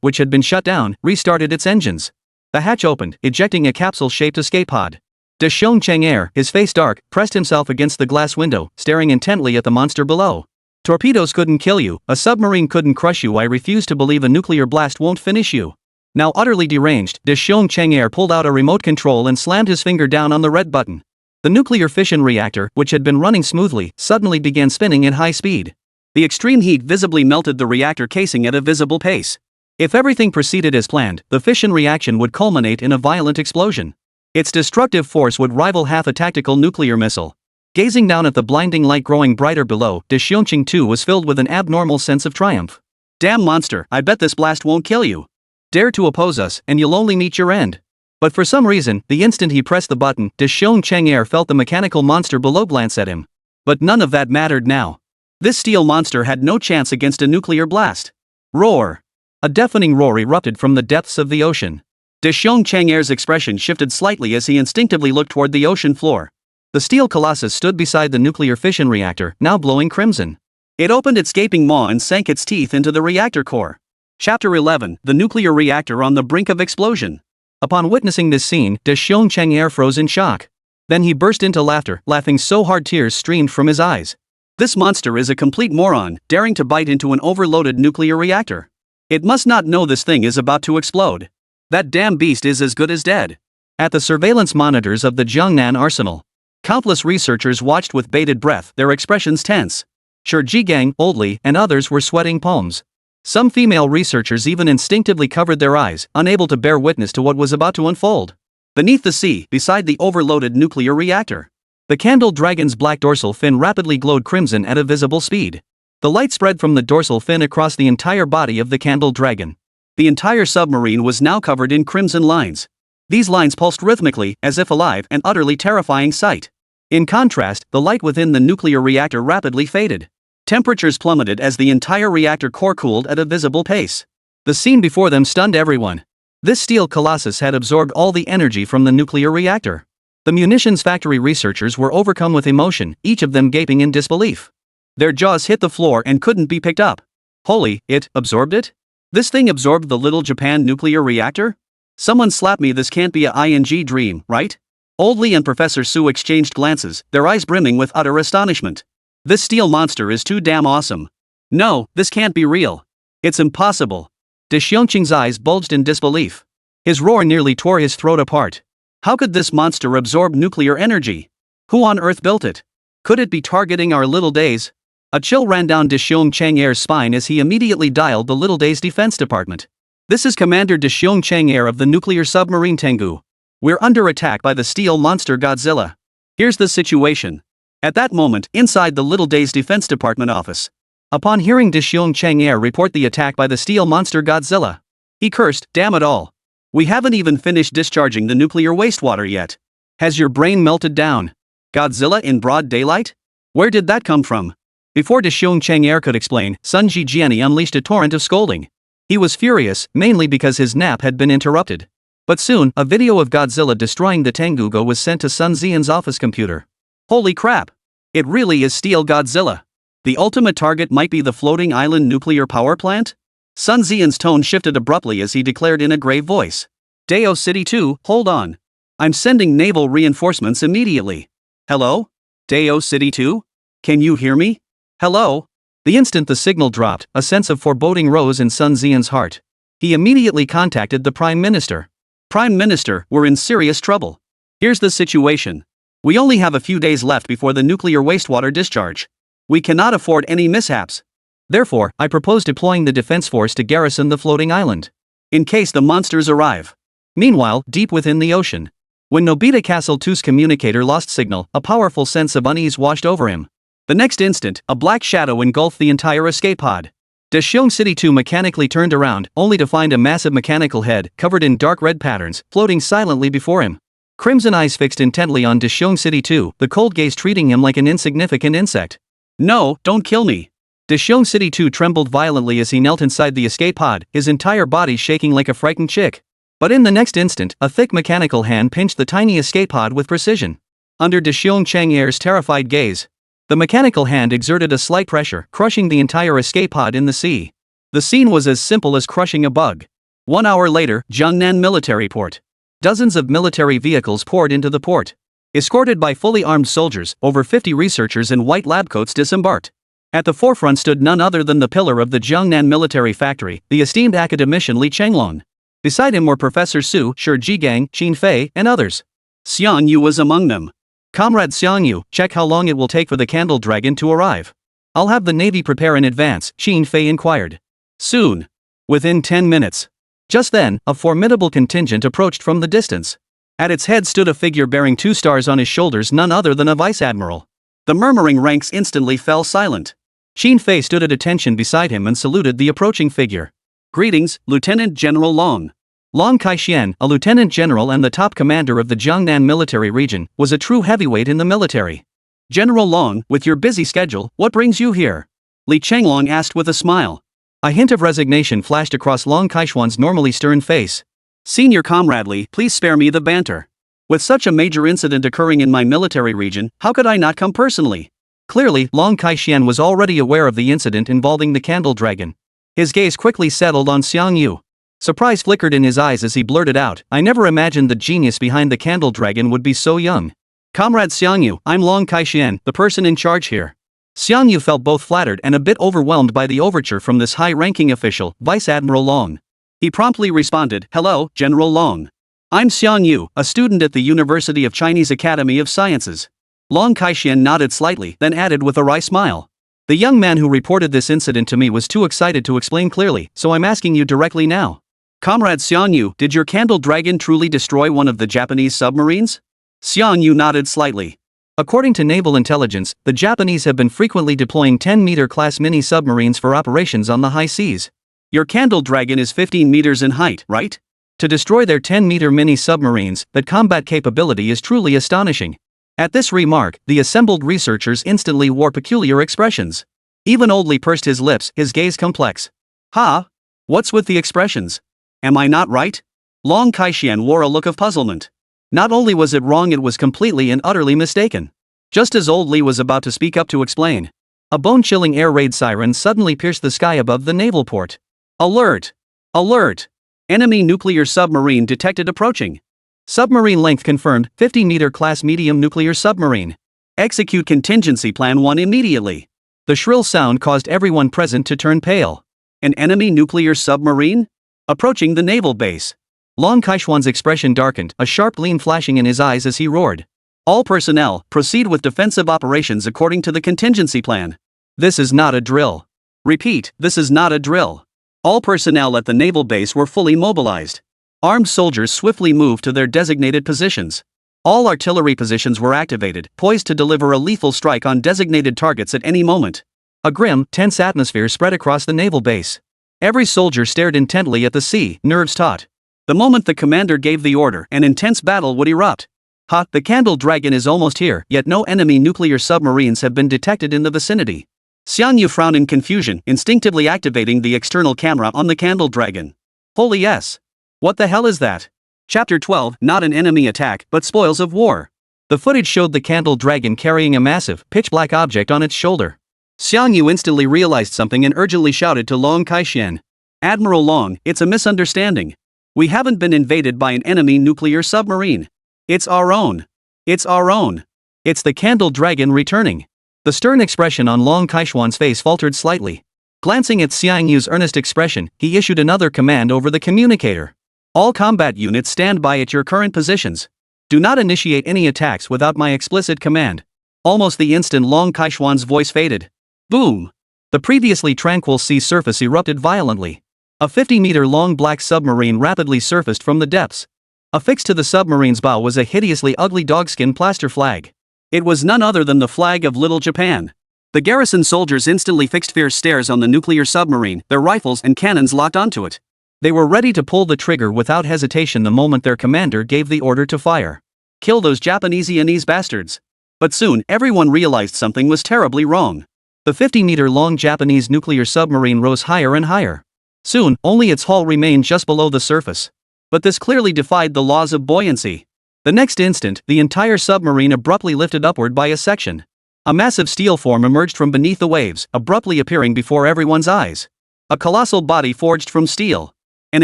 which had been shut down, restarted its engines. The hatch opened, ejecting a capsule-shaped escape pod. Deshong Chang'er, his face dark, pressed himself against the glass window, staring intently at the monster below. "Torpedoes couldn't kill you, a submarine couldn't crush you. I refuse to believe a nuclear blast won't finish you." Now utterly deranged, Deshong Chang'er pulled out a remote control and slammed his finger down on the red button. The nuclear fission reactor, which had been running smoothly, suddenly began spinning at high speed. The extreme heat visibly melted the reactor casing at a visible pace. If everything proceeded as planned, the fission reaction would culminate in a violent explosion. Its destructive force would rival half a tactical nuclear missile. Gazing down at the blinding light growing brighter below, Deshongqing too was filled with an abnormal sense of triumph. "Damn monster, I bet this blast won't kill you. Dare to oppose us, and you'll only meet your end." But for some reason, the instant he pressed the button, Deshong Chang'er felt the mechanical monster below glance at him. But none of that mattered now. This steel monster had no chance against a nuclear blast. Roar! A deafening roar erupted from the depths of the ocean. Deshong Chang'er's expression shifted slightly as he instinctively looked toward the ocean floor. The steel colossus stood beside the nuclear fission reactor, now glowing crimson. It opened its gaping maw and sank its teeth into the reactor core. Chapter 11: The nuclear reactor on the brink of explosion. Upon witnessing this scene, Deshong Chang'er froze in shock. Then he burst into laughter, laughing so hard tears streamed from his eyes. This monster is a complete moron, daring to bite into an overloaded nuclear reactor. It must not know this thing is about to explode. That damn beast is as good as dead. At the surveillance monitors of the Jiangnan arsenal, countless researchers watched with bated breath, their expressions tense. Shi Jigang, Old Lee, and others were sweating palms. Some female researchers even instinctively covered their eyes, unable to bear witness to what was about to unfold. Beneath the sea, beside the overloaded nuclear reactor, the Candle Dragon's black dorsal fin rapidly glowed crimson at a visible speed. The light spread from the dorsal fin across the entire body of the Candle Dragon. The entire submarine was now covered in crimson lines. These lines pulsed rhythmically, as if alive, an utterly terrifying sight. In contrast, the light within the nuclear reactor rapidly faded. Temperatures plummeted as the entire reactor core cooled at a visible pace. The scene before them stunned everyone. This steel colossus had absorbed all the energy from the nuclear reactor. The munitions factory researchers were overcome with emotion, each of them gaping in disbelief. Their jaws hit the floor and couldn't be picked up. Holy, it absorbed it? This thing absorbed the little Japan nuclear reactor? Someone slap me, this can't be a ING dream, right? Old Lee and Professor Su exchanged glances, their eyes brimming with utter astonishment. This steel monster is too damn awesome. No, this can't be real. It's impossible. Deshongqing's eyes bulged in disbelief. His roar nearly tore his throat apart. How could this monster absorb nuclear energy? Who on earth built it? Could it be targeting our little days? A chill ran down Deshong Chang'er's spine as he immediately dialed the Little Days Defense Department. "This is Commander Deshong Chang'er of the nuclear submarine TianGou. We're under attack by the steel monster Godzilla. Here's the situation." At that moment, inside the Little Days Defense Department office, upon hearing Deshong Chang'er report the attack by the steel monster Godzilla, he cursed, "Damn it all. We haven't even finished discharging the nuclear wastewater yet. Has your brain melted down? Godzilla in broad daylight? Where did that come from? Before De Chang could explain, Sun Jijiani unleashed a torrent of scolding. He was furious, mainly because his nap had been interrupted. But soon, a video of Godzilla destroying the TianGou-class was sent to Sun Xian's office computer. Holy crap! It really is Steel Godzilla. The ultimate target might be the floating island nuclear power plant? Sun Xian's tone shifted abruptly as he declared in a grave voice. Deo City 2, hold on. I'm sending naval reinforcements immediately. Hello? Deo City 2? Can you hear me? Hello? The instant the signal dropped, a sense of foreboding rose in Sun Xian's heart. He immediately contacted the Prime Minister. Prime Minister, we're in serious trouble. Here's the situation. We only have a few days left before the nuclear wastewater discharge. We cannot afford any mishaps. Therefore, I propose deploying the defense force to garrison the floating island. In case the monsters arrive. Meanwhile, deep within the ocean. When Nobita Castle 2's communicator lost signal, a powerful sense of unease washed over him. The next instant, a black shadow engulfed the entire escape pod. Dexiong City 2 mechanically turned around, only to find a massive mechanical head, covered in dark red patterns, floating silently before him. Crimson eyes fixed intently on Dexiong City 2, the cold gaze treating him like an insignificant insect. No, don't kill me. Dexiong City 2 trembled violently as he knelt inside the escape pod, his entire body shaking like a frightened chick. But in the next instant, a thick mechanical hand pinched the tiny escape pod with precision. Under Dexiong Chang'er's terrified gaze, the mechanical hand exerted a slight pressure, crushing the entire escape pod in the sea. The scene was as simple as crushing a bug. 1 hour later, Jiangnan Military Port. Dozens of military vehicles poured into the port. Escorted by fully armed soldiers, over 50 researchers in white lab coats disembarked. At the forefront stood none other than the pillar of the Jiangnan military factory, the esteemed academician Li Chenglong. Beside him were Professor Su, Shi Jigang, Qin Fei, and others. Xiang Yu was among them. Comrade Xiang Yu, check how long it will take for the candle dragon to arrive. I'll have the Navy prepare in advance, Qin Fei inquired. Soon. Within 10 minutes. Just then, a formidable contingent approached from the distance. At its head stood a figure bearing 2 stars on his shoulders, none other than a vice admiral. The murmuring ranks instantly fell silent. Qin Fei stood at attention beside him and saluted the approaching figure. Greetings, Lieutenant General Long. Long Kai-Shian, a lieutenant general and the top commander of the Jiangnan military region, was a true heavyweight in the military. General Long, with your busy schedule, what brings you here? Li Chenglong asked with a smile. A hint of resignation flashed across Long Kai-Shian's normally stern face. Senior Comrade Li, please spare me the banter. With such a major incident occurring in my military region, how could I not come personally? Clearly, Long Kai-Shian was already aware of the incident involving the candle dragon. His gaze quickly settled on Xiang Yu. Surprise flickered in his eyes as he blurted out, I never imagined the genius behind the candle dragon would be so young. Comrade Xiang Yu, I'm Long Kai-Shian, the person in charge here. Xiang Yu felt both flattered and a bit overwhelmed by the overture from this high-ranking official, Vice Admiral Long. He promptly responded, Hello, General Long. I'm Xiang Yu, a student at the University of Chinese Academy of Sciences. Long Kai-Shian nodded slightly, then added with a wry smile. The young man who reported this incident to me was too excited to explain clearly, so I'm asking you directly now. Comrade Xiang Yu, did your candle dragon truly destroy one of the Japanese submarines? Xiang Yu nodded slightly. According to naval intelligence, the Japanese have been frequently deploying 10-meter class mini-submarines for operations on the high seas. Your candle dragon is 15 meters in height, right? To destroy their 10-meter mini-submarines, that combat capability is truly astonishing. At this remark, the assembled researchers instantly wore peculiar expressions. Even Old Li pursed his lips, his gaze complex. Ha? What's with the expressions? Am I not right? Long Kai-Shian wore a look of puzzlement. Not only was it wrong, it was completely and utterly mistaken. Just as Old Li was about to speak up to explain, a bone-chilling air raid siren suddenly pierced the sky above the naval port. Alert! Alert! Enemy nuclear submarine detected approaching. Submarine length confirmed, 50-meter class medium nuclear submarine. Execute contingency plan 1 immediately. The shrill sound caused everyone present to turn pale. An enemy nuclear submarine? Approaching the naval base. Long Kai-Shian's expression darkened, a sharp gleam flashing in his eyes as he roared. All personnel, proceed with defensive operations according to the contingency plan. This is not a drill. Repeat, this is not a drill. All personnel at the naval base were fully mobilized. Armed soldiers swiftly moved to their designated positions. All artillery positions were activated, poised to deliver a lethal strike on designated targets at any moment. A grim, tense atmosphere spread across the naval base. Every soldier stared intently at the sea, nerves taut. The moment the commander gave the order, an intense battle would erupt. The candle dragon is almost here, yet no enemy nuclear submarines have been detected in the vicinity. Xiangyu frowned in confusion, instinctively activating the external camera on the candle dragon. Holy yes! What the hell is that? Chapter 12, not an enemy attack, but spoils of war. The footage showed the candle dragon carrying a massive, pitch-black object on its shoulder. Xiangyu instantly realized something and urgently shouted to Long Kaixian. Admiral Long, it's a misunderstanding. We haven't been invaded by an enemy nuclear submarine. It's our own. It's our own. It's the candle dragon returning. The stern expression on Long Kaixian's face faltered slightly. Glancing at Xiangyu's earnest expression, he issued another command over the communicator. All combat units stand by at your current positions. Do not initiate any attacks without my explicit command. Almost the instant Long Kaixian's voice faded. Boom! The previously tranquil sea surface erupted violently. A 50-meter-long black submarine rapidly surfaced from the depths. Affixed to the submarine's bow was a hideously ugly dogskin plaster flag. It was none other than the flag of Little Japan. The garrison soldiers instantly fixed fierce stares on the nuclear submarine, their rifles and cannons locked onto it. They were ready to pull the trigger without hesitation the moment their commander gave the order to fire. Kill those Japanese bastards. But soon, everyone realized something was terribly wrong. The 50-meter-long Japanese nuclear submarine rose higher and higher. Soon, only its hull remained just below the surface. But this clearly defied the laws of buoyancy. The next instant, the entire submarine abruptly lifted upward by a section. A massive steel form emerged from beneath the waves, abruptly appearing before everyone's eyes. A colossal body forged from steel. An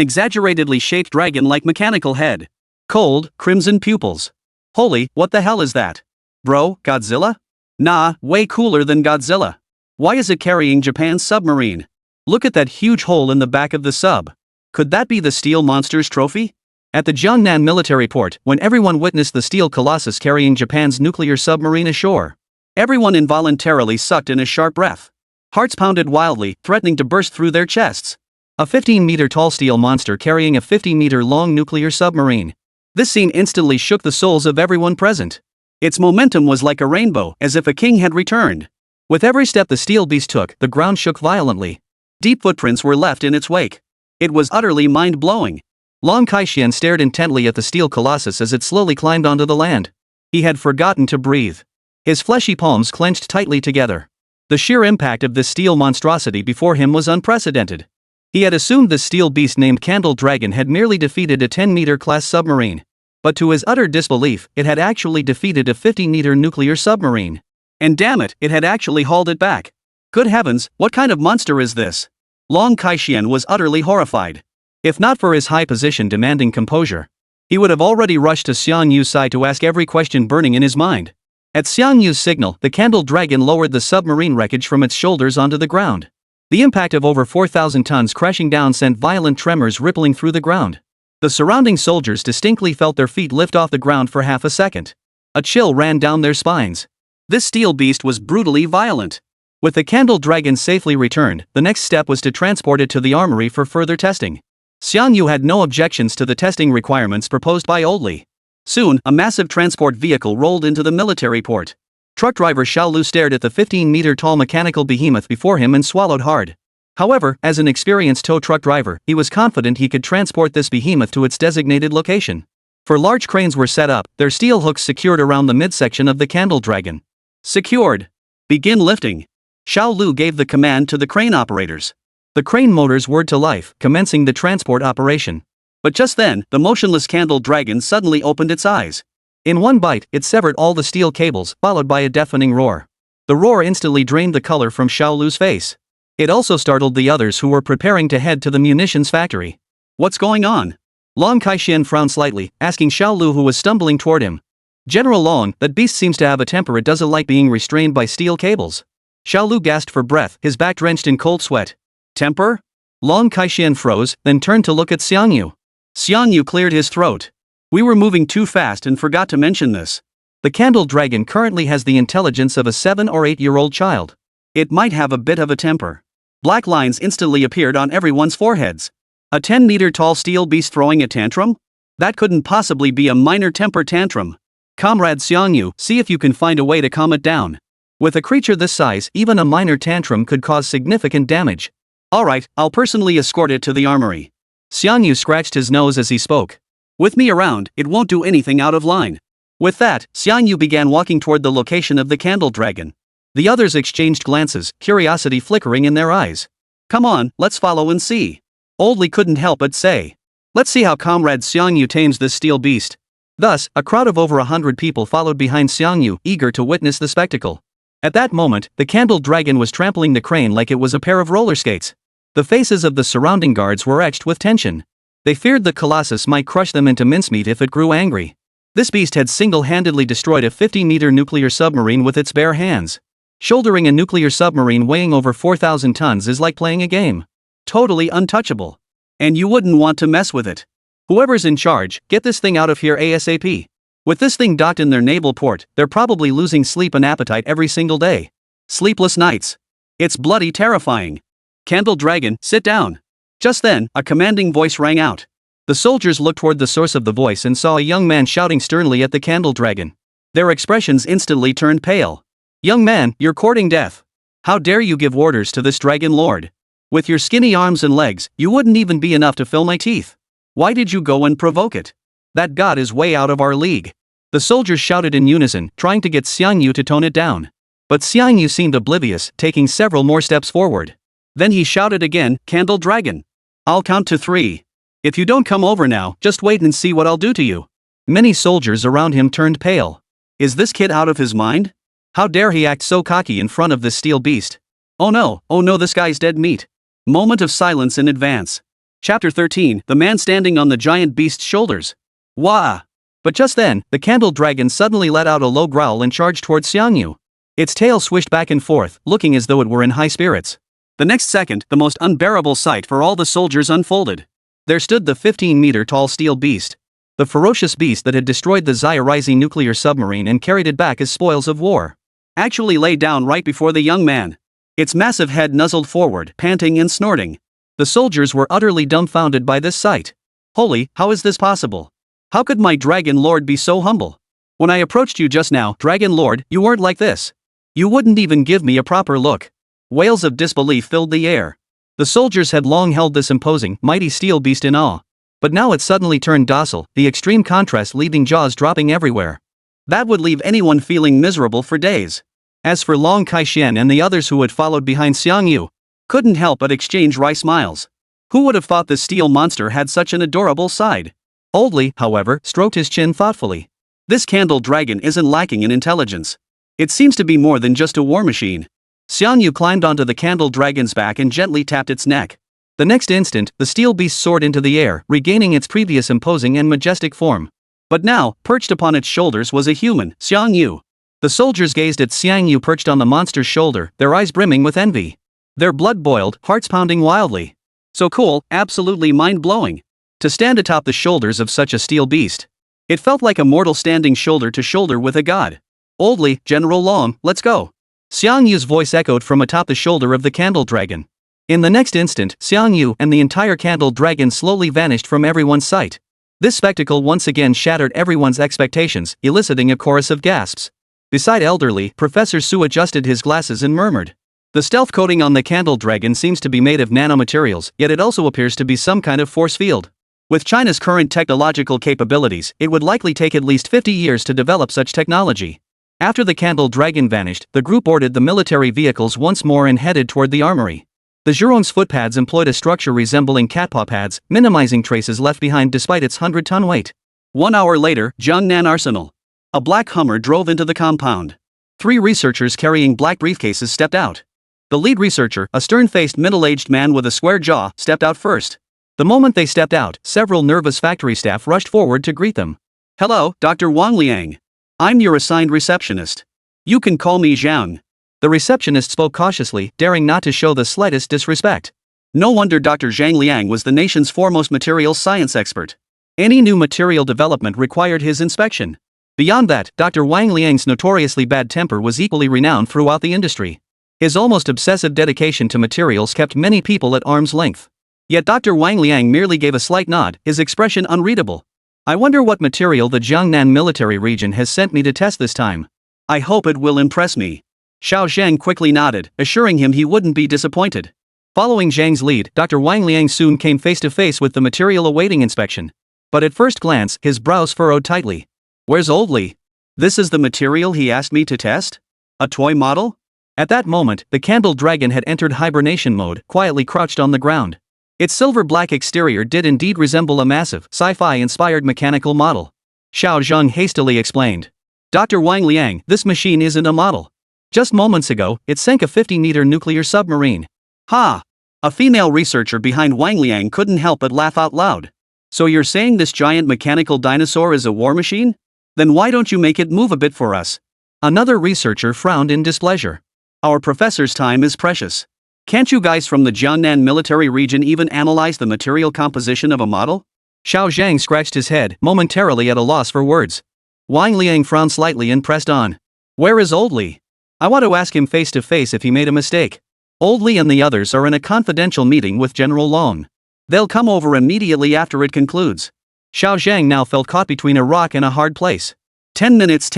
exaggeratedly shaped dragon-like mechanical head. Cold, crimson pupils. Holy, what the hell is that? Bro, Godzilla? Nah, way cooler than Godzilla. Why is it carrying Japan's submarine? Look at that huge hole in the back of the sub. Could that be the steel monster's trophy? At the Jiangnan military port, when everyone witnessed the steel colossus carrying Japan's nuclear submarine ashore, everyone involuntarily sucked in a sharp breath. Hearts pounded wildly, threatening to burst through their chests. A 15-meter-tall steel monster carrying a 50-meter-long nuclear submarine. This scene instantly shook the souls of everyone present. Its momentum was like a rainbow, as if a king had returned. With every step the steel beast took, the ground shook violently. Deep footprints were left in its wake. It was utterly mind-blowing. Long Kaixian stared intently at the steel colossus as it slowly climbed onto the land. He had forgotten to breathe. His fleshy palms clenched tightly together. The sheer impact of this steel monstrosity before him was unprecedented. He had assumed this steel beast named Candle Dragon had merely defeated a 10-meter-class submarine. But to his utter disbelief, it had actually defeated a 50-meter nuclear submarine. And damn it, it had actually hauled it back. Good heavens, what kind of monster is this? Long Kaixian was utterly horrified. If not for his high position demanding composure, he would have already rushed to Xiangyu's side to ask every question burning in his mind. At Xiangyu's signal, the Candle Dragon lowered the submarine wreckage from its shoulders onto the ground. The impact of over 4,000 tons crashing down sent violent tremors rippling through the ground. The surrounding soldiers distinctly felt their feet lift off the ground for half a second. A chill ran down their spines. This steel beast was brutally violent. With the Candle Dragon safely returned, the next step was to transport it to the armory for further testing. Xiangyu had no objections to the testing requirements proposed by Oldley. Soon, a massive transport vehicle rolled into the military port. Truck driver Xiao Lu stared at the 15-meter-tall mechanical behemoth before him and swallowed hard. However, as an experienced tow truck driver, he was confident he could transport this behemoth to its designated location. For large cranes were set up, their steel hooks secured around the midsection of the Candle Dragon. Secured. Begin lifting. Xiao Lu gave the command to the crane operators. The crane motors whirred to life, commencing the transport operation. But just then, the motionless Candle Dragon suddenly opened its eyes. In one bite, it severed all the steel cables, followed by a deafening roar. The roar instantly drained the color from Xiao Lu's face. It also startled the others who were preparing to head to the munitions factory. What's going on? Long Kaixian frowned slightly, asking Xiao Lu who was stumbling toward him. General Long, that beast seems to have a temper it doesn't like being restrained by steel cables. Xiao Lu gasped for breath, his back drenched in cold sweat. Temper? Long Kaixian froze, then turned to look at Xiangyu. Xiangyu cleared his throat. We were moving too fast and forgot to mention this. The Candle Dragon currently has the intelligence of a 7 or 8-year-old child. It might have a bit of a temper. Black lines instantly appeared on everyone's foreheads. A 10-meter-tall steel beast throwing a tantrum? That couldn't possibly be a minor temper tantrum. Comrade Xiangyu, see if you can find a way to calm it down. With a creature this size, even a minor tantrum could cause significant damage. Alright, I'll personally escort it to the armory. Xiangyu scratched his nose as he spoke. With me around, it won't do anything out of line. With that, Xiangyu began walking toward the location of the Candle Dragon. The others exchanged glances, curiosity flickering in their eyes. Come on, let's follow and see. Old Li couldn't help but say. Let's see how Comrade Xiangyu tames this steel beast. Thus, a crowd of over 100 people followed behind Xiangyu, eager to witness the spectacle. At that moment, the candle dragon was trampling the crane like it was a pair of roller skates. The faces of the surrounding guards were etched with tension. They feared the colossus might crush them into mincemeat if it grew angry. This beast had single-handedly destroyed a 50-meter nuclear submarine with its bare hands. Shouldering a nuclear submarine weighing over 4,000 tons is like playing a game. Totally untouchable. And you wouldn't want to mess with it. Whoever's in charge, get this thing out of here ASAP. With this thing docked in their naval port, they're probably losing sleep and appetite every single day. Sleepless nights. It's bloody terrifying. Candle Dragon, sit down. Just then, a commanding voice rang out. The soldiers looked toward the source of the voice and saw a young man shouting sternly at the Candle Dragon. Their expressions instantly turned pale. Young man, you're courting death. How dare you give orders to this Dragon Lord? With your skinny arms and legs, you wouldn't even be enough to fill my teeth. Why did you go and provoke it? That god is way out of our league. The soldiers shouted in unison, trying to get Xiangyu to tone it down. But Xiangyu seemed oblivious, taking several more steps forward. Then he shouted again, Candle Dragon. I'll count to 3. If you don't come over now, just wait and see what I'll do to you. Many soldiers around him turned pale. Is this kid out of his mind? How dare he act so cocky in front of this steel beast? Oh no, this guy's dead meat. Moment of silence in advance. Chapter 13, the man standing on the giant beast's shoulders. Wah! But just then, the Candle Dragon suddenly let out a low growl and charged towards Xiangyu. Its tail swished back and forth, looking as though it were in high spirits. The next second, the most unbearable sight for all the soldiers unfolded. There stood the 15-meter-tall steel beast. The ferocious beast that had destroyed the Zairizhi nuclear submarine and carried it back as spoils of war. Actually lay down right before the young man. Its massive head nuzzled forward, panting and snorting. The soldiers were utterly dumbfounded by this sight. Holy, how is this possible? How could my Dragon Lord be so humble? When I approached you just now, Dragon Lord, you weren't like this. You wouldn't even give me a proper look. Wails of disbelief filled the air. The soldiers had long held this imposing, mighty steel beast in awe. But now it suddenly turned docile, the extreme contrast leaving jaws dropping everywhere. That would leave anyone feeling miserable for days. As for Long Kai-Shian and the others who had followed behind Xiangyu, couldn't help but exchange wry smiles. Who would have thought this steel monster had such an adorable side? Old Li, however, stroked his chin thoughtfully. This Candle Dragon isn't lacking in intelligence. It seems to be more than just a war machine. Xiangyu climbed onto the Candle Dragon's back and gently tapped its neck. The next instant, the steel beast soared into the air, regaining its previous imposing and majestic form. But now, perched upon its shoulders was a human, Xiangyu. The soldiers gazed at Xiangyu perched on the monster's shoulder, their eyes brimming with envy. Their blood boiled, hearts pounding wildly. So cool, absolutely mind-blowing. To stand atop the shoulders of such a steel beast. It felt like a mortal standing shoulder to shoulder with a god. Old Li, General Long, let's go. Xiangyu's voice echoed from atop the shoulder of the Candle Dragon. In the next instant, Xiangyu and the entire Candle Dragon slowly vanished from everyone's sight. This spectacle once again shattered everyone's expectations, eliciting a chorus of gasps. Beside elderly, Professor Su adjusted his glasses and murmured. The stealth coating on the Candle Dragon seems to be made of nanomaterials, yet it also appears to be some kind of force field. With China's current technological capabilities, it would likely take at least 50 years to develop such technology. After the Candle Dragon vanished, the group boarded the military vehicles once more and headed toward the armory. The Zhurong's footpads employed a structure resembling catpaw pads, minimizing traces left behind despite its 100-ton weight. 1 hour later, Jiangnan Arsenal. A black Hummer drove into the compound. 3 researchers carrying black briefcases stepped out. The lead researcher, a stern-faced middle-aged man with a square jaw, stepped out first. The moment they stepped out, several nervous factory staff rushed forward to greet them. Hello, Dr. Wang Liang. I'm your assigned receptionist. You can call me Zhang. The receptionist spoke cautiously, daring not to show the slightest disrespect. No wonder Dr. Zhang Liang was the nation's foremost materials science expert. Any new material development required his inspection. Beyond that, Dr. Wang Liang's notoriously bad temper was equally renowned throughout the industry. His almost obsessive dedication to materials kept many people at arm's length. Yet Dr. Wang Liang merely gave a slight nod, his expression unreadable. I wonder what material the Jiangnan military region has sent me to test this time. I hope it will impress me. Xiao Zheng quickly nodded, assuring him he wouldn't be disappointed. Following Zhang's lead, Dr. Wang Liang soon came face to face with the material awaiting inspection. But at first glance, his brows furrowed tightly. Where's Old Li? This is the material he asked me to test? A toy model? At that moment, the candle dragon had entered hibernation mode, quietly crouched on the ground. Its silver-black exterior did indeed resemble a massive, sci-fi-inspired mechanical model. Xiao Zheng hastily explained. Dr. Wang Liang, this machine isn't a model. Just moments ago, it sank a 50-meter nuclear submarine. Ha! A female researcher behind Wang Liang couldn't help but laugh out loud. So you're saying this giant mechanical dinosaur is a war machine? Then why don't you make it move a bit for us? Another researcher frowned in displeasure. Our professor's time is precious. Can't you guys from the Jiangnan military region even analyze the material composition of a model? Xiao Zhang scratched his head, momentarily at a loss for words. Wang Liang frowned slightly and pressed on. Where is Old Li? I want to ask him face to face if he made a mistake. Old Li and the others are in a confidential meeting with General Long. They'll come over immediately after it concludes. Xiao Zhang now felt caught between a rock and a hard place. 10 minutes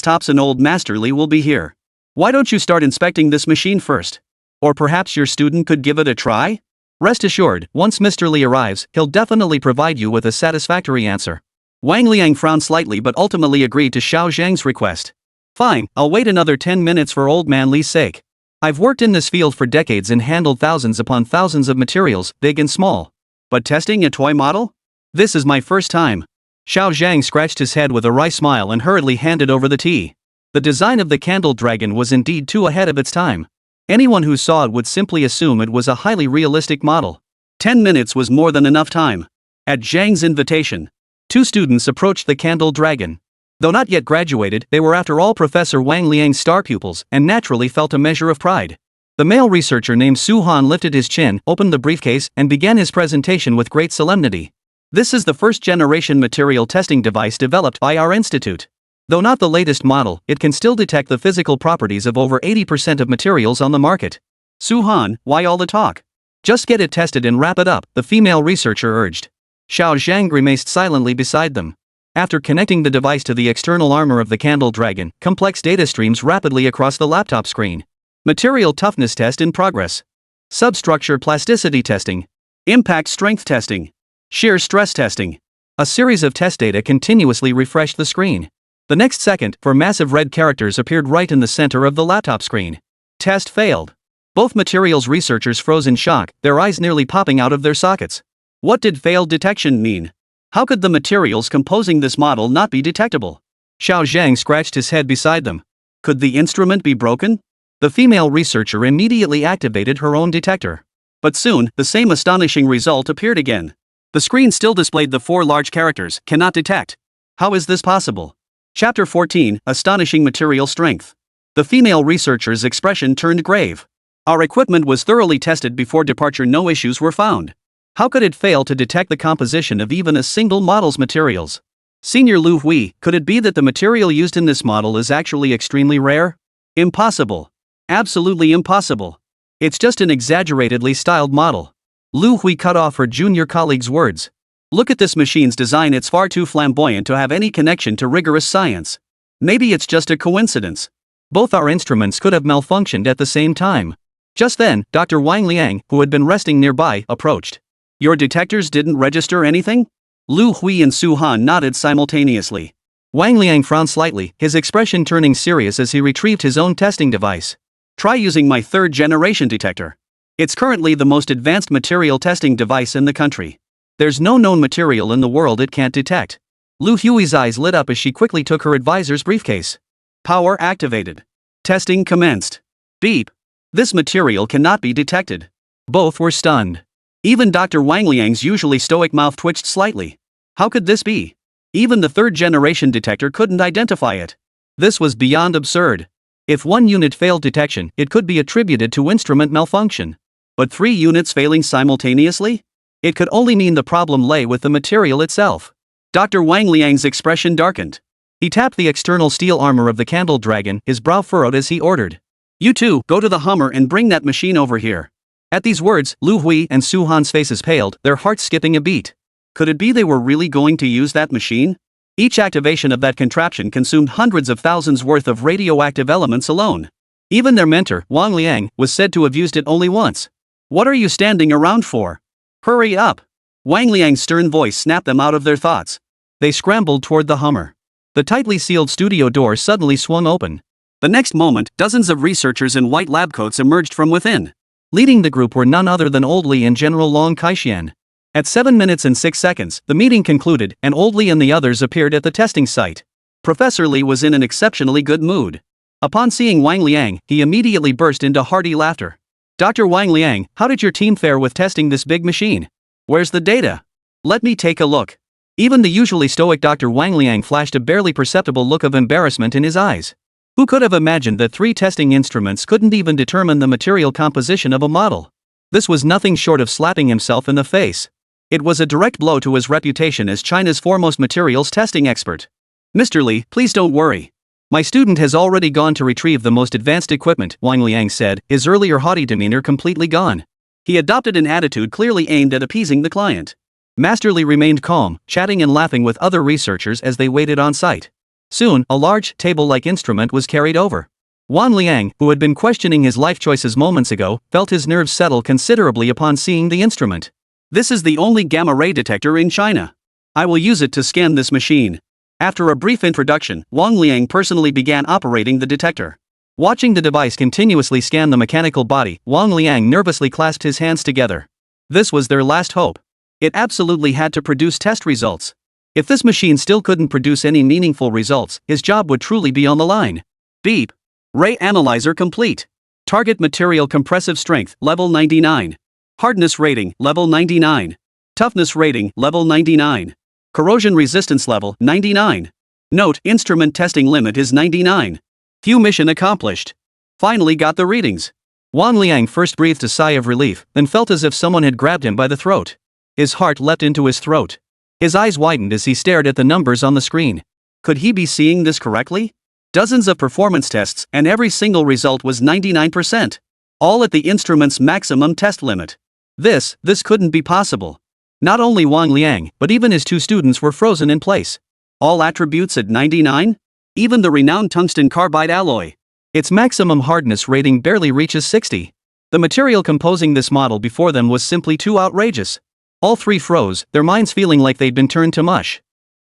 tops and old Master Li will be here. Why don't you start inspecting this machine first? Or perhaps your student could give it a try? Rest assured, once Mr. Li arrives, he'll definitely provide you with a satisfactory answer. Wang Liang frowned slightly but ultimately agreed to Xiao Zhang's request. Fine, I'll wait another 10 minutes for old man Li's sake. I've worked in this field for decades and handled thousands upon thousands of materials, big and small. But testing a toy model? This is my first time. Xiao Zhang scratched his head with a wry smile and hurriedly handed over the tea. The design of the candle dragon was indeed too ahead of its time. Anyone who saw it would simply assume it was a highly realistic model. 10 minutes was more than enough time. At Zhang's invitation, 2 students approached the candle dragon. Though not yet graduated, they were after all Professor Wang Liang's star pupils and naturally felt a measure of pride. The male researcher named Su Han lifted his chin, opened the briefcase, and began his presentation with great solemnity. This is the first-generation material testing device developed by our institute. Though not the latest model, it can still detect the physical properties of over 80% of materials on the market. Su Han, why all the talk? Just get it tested and wrap it up, the female researcher urged. Xiao Zhang grimaced silently beside them. After connecting the device to the external armor of the candle dragon, complex data streams rapidly across the laptop screen. Material toughness test in progress. Substructure plasticity testing. Impact strength testing. Shear stress testing. A series of test data continuously refreshed the screen. The next second, 4 massive red characters appeared right in the center of the laptop screen. Test failed. Both materials researchers froze in shock, their eyes nearly popping out of their sockets. What did failed detection mean? How could the materials composing this model not be detectable? Xiao Zhang scratched his head beside them. Could the instrument be broken? The female researcher immediately activated her own detector. But soon, the same astonishing result appeared again. The screen still displayed the 4 large characters, cannot detect. How is this possible? Chapter 14, Astonishing Material Strength. The female researcher's expression turned grave. Our equipment was thoroughly tested before departure, no issues were found. How could it fail to detect the composition of even a single model's materials? Senior Lu Hui, could it be that the material used in this model is actually extremely rare? Impossible. Absolutely impossible. It's just an exaggeratedly styled model. Lu Hui cut off her junior colleague's words. Look at this machine's design, it's far too flamboyant to have any connection to rigorous science. Maybe it's just a coincidence. Both our instruments could have malfunctioned at the same time. Just then, Dr. Wang Liang, who had been resting nearby, approached. Your detectors didn't register anything? Lu Hui and Su Han nodded simultaneously. Wang Liang frowned slightly, his expression turning serious as he retrieved his own testing device. Try using my 3rd-generation detector. It's currently the most advanced material testing device in the country. There's no known material in the world it can't detect. Lu Hui's eyes lit up as she quickly took her advisor's briefcase. Power activated. Testing commenced. Beep. This material cannot be detected. Both were stunned. Even Dr. Wang Liang's usually stoic mouth twitched slightly. How could this be? Even the 3rd-generation detector couldn't identify it. This was beyond absurd. If 1 unit failed detection, it could be attributed to instrument malfunction. But 3 units failing simultaneously? It could only mean the problem lay with the material itself. Dr. Wang Liang's expression darkened. He tapped the external steel armor of the candle dragon, his brow furrowed as he ordered. You two, go to the Hummer and bring that machine over here. At these words, Lu Hui and Su Han's faces paled, their hearts skipping a beat. Could it be they were really going to use that machine? Each activation of that contraption consumed hundreds of thousands worth of radioactive elements alone. Even their mentor, Wang Liang, was said to have used it only once. What are you standing around for? Hurry up! Wang Liang's stern voice snapped them out of their thoughts. They scrambled toward the Hummer. The tightly sealed studio door suddenly swung open. The next moment, dozens of researchers in white lab coats emerged from within. Leading the group were none other than Old Li and General Long Kaixian. At 7 minutes and 6 seconds, the meeting concluded, and Old Li and the others appeared at the testing site. Professor Li was in an exceptionally good mood. Upon seeing Wang Liang, he immediately burst into hearty laughter. Dr. Wang Liang, how did your team fare with testing this big machine? Where's the data? Let me take a look. Even the usually stoic Dr. Wang Liang flashed a barely perceptible look of embarrassment in his eyes. Who could have imagined that 3 testing instruments couldn't even determine the material composition of a model? This was nothing short of slapping himself in the face. It was a direct blow to his reputation as China's foremost materials testing expert. Mr. Li, please don't worry. My student has already gone to retrieve the most advanced equipment, Wang Liang said, his earlier haughty demeanor completely gone. He adopted an attitude clearly aimed at appeasing the client. Master Li remained calm, chatting and laughing with other researchers as they waited on site. Soon, a large, table-like instrument was carried over. Wang Liang, who had been questioning his life choices moments ago, felt his nerves settle considerably upon seeing the instrument. This is the only gamma-ray detector in China. I will use it to scan this machine. After a brief introduction, Wang Liang personally began operating the detector. Watching the device continuously scan the mechanical body, Wang Liang nervously clasped his hands together. This was their last hope. It absolutely had to produce test results. If this machine still couldn't produce any meaningful results, his job would truly be on the line. Beep. Ray analyzer complete. Target material compressive strength, level 99. Hardness rating, level 99. Toughness rating, level 99. Corrosion resistance level, 99. Note, instrument testing limit is 99. Few mission accomplished. Finally got the readings. Wang Liang first breathed a sigh of relief, then felt as if someone had grabbed him by the throat. His heart leapt into his throat. His eyes widened as he stared at the numbers on the screen. Could he be seeing this correctly? Dozens of performance tests, and every single result was 99%. All at the instrument's maximum test limit. This couldn't be possible. Not only Wang Liang, but even his 2 students were frozen in place. All attributes at 99? Even the renowned tungsten carbide alloy. Its maximum hardness rating barely reaches 60. The material composing this model before them was simply too outrageous. All 3 froze, their minds feeling like they'd been turned to mush.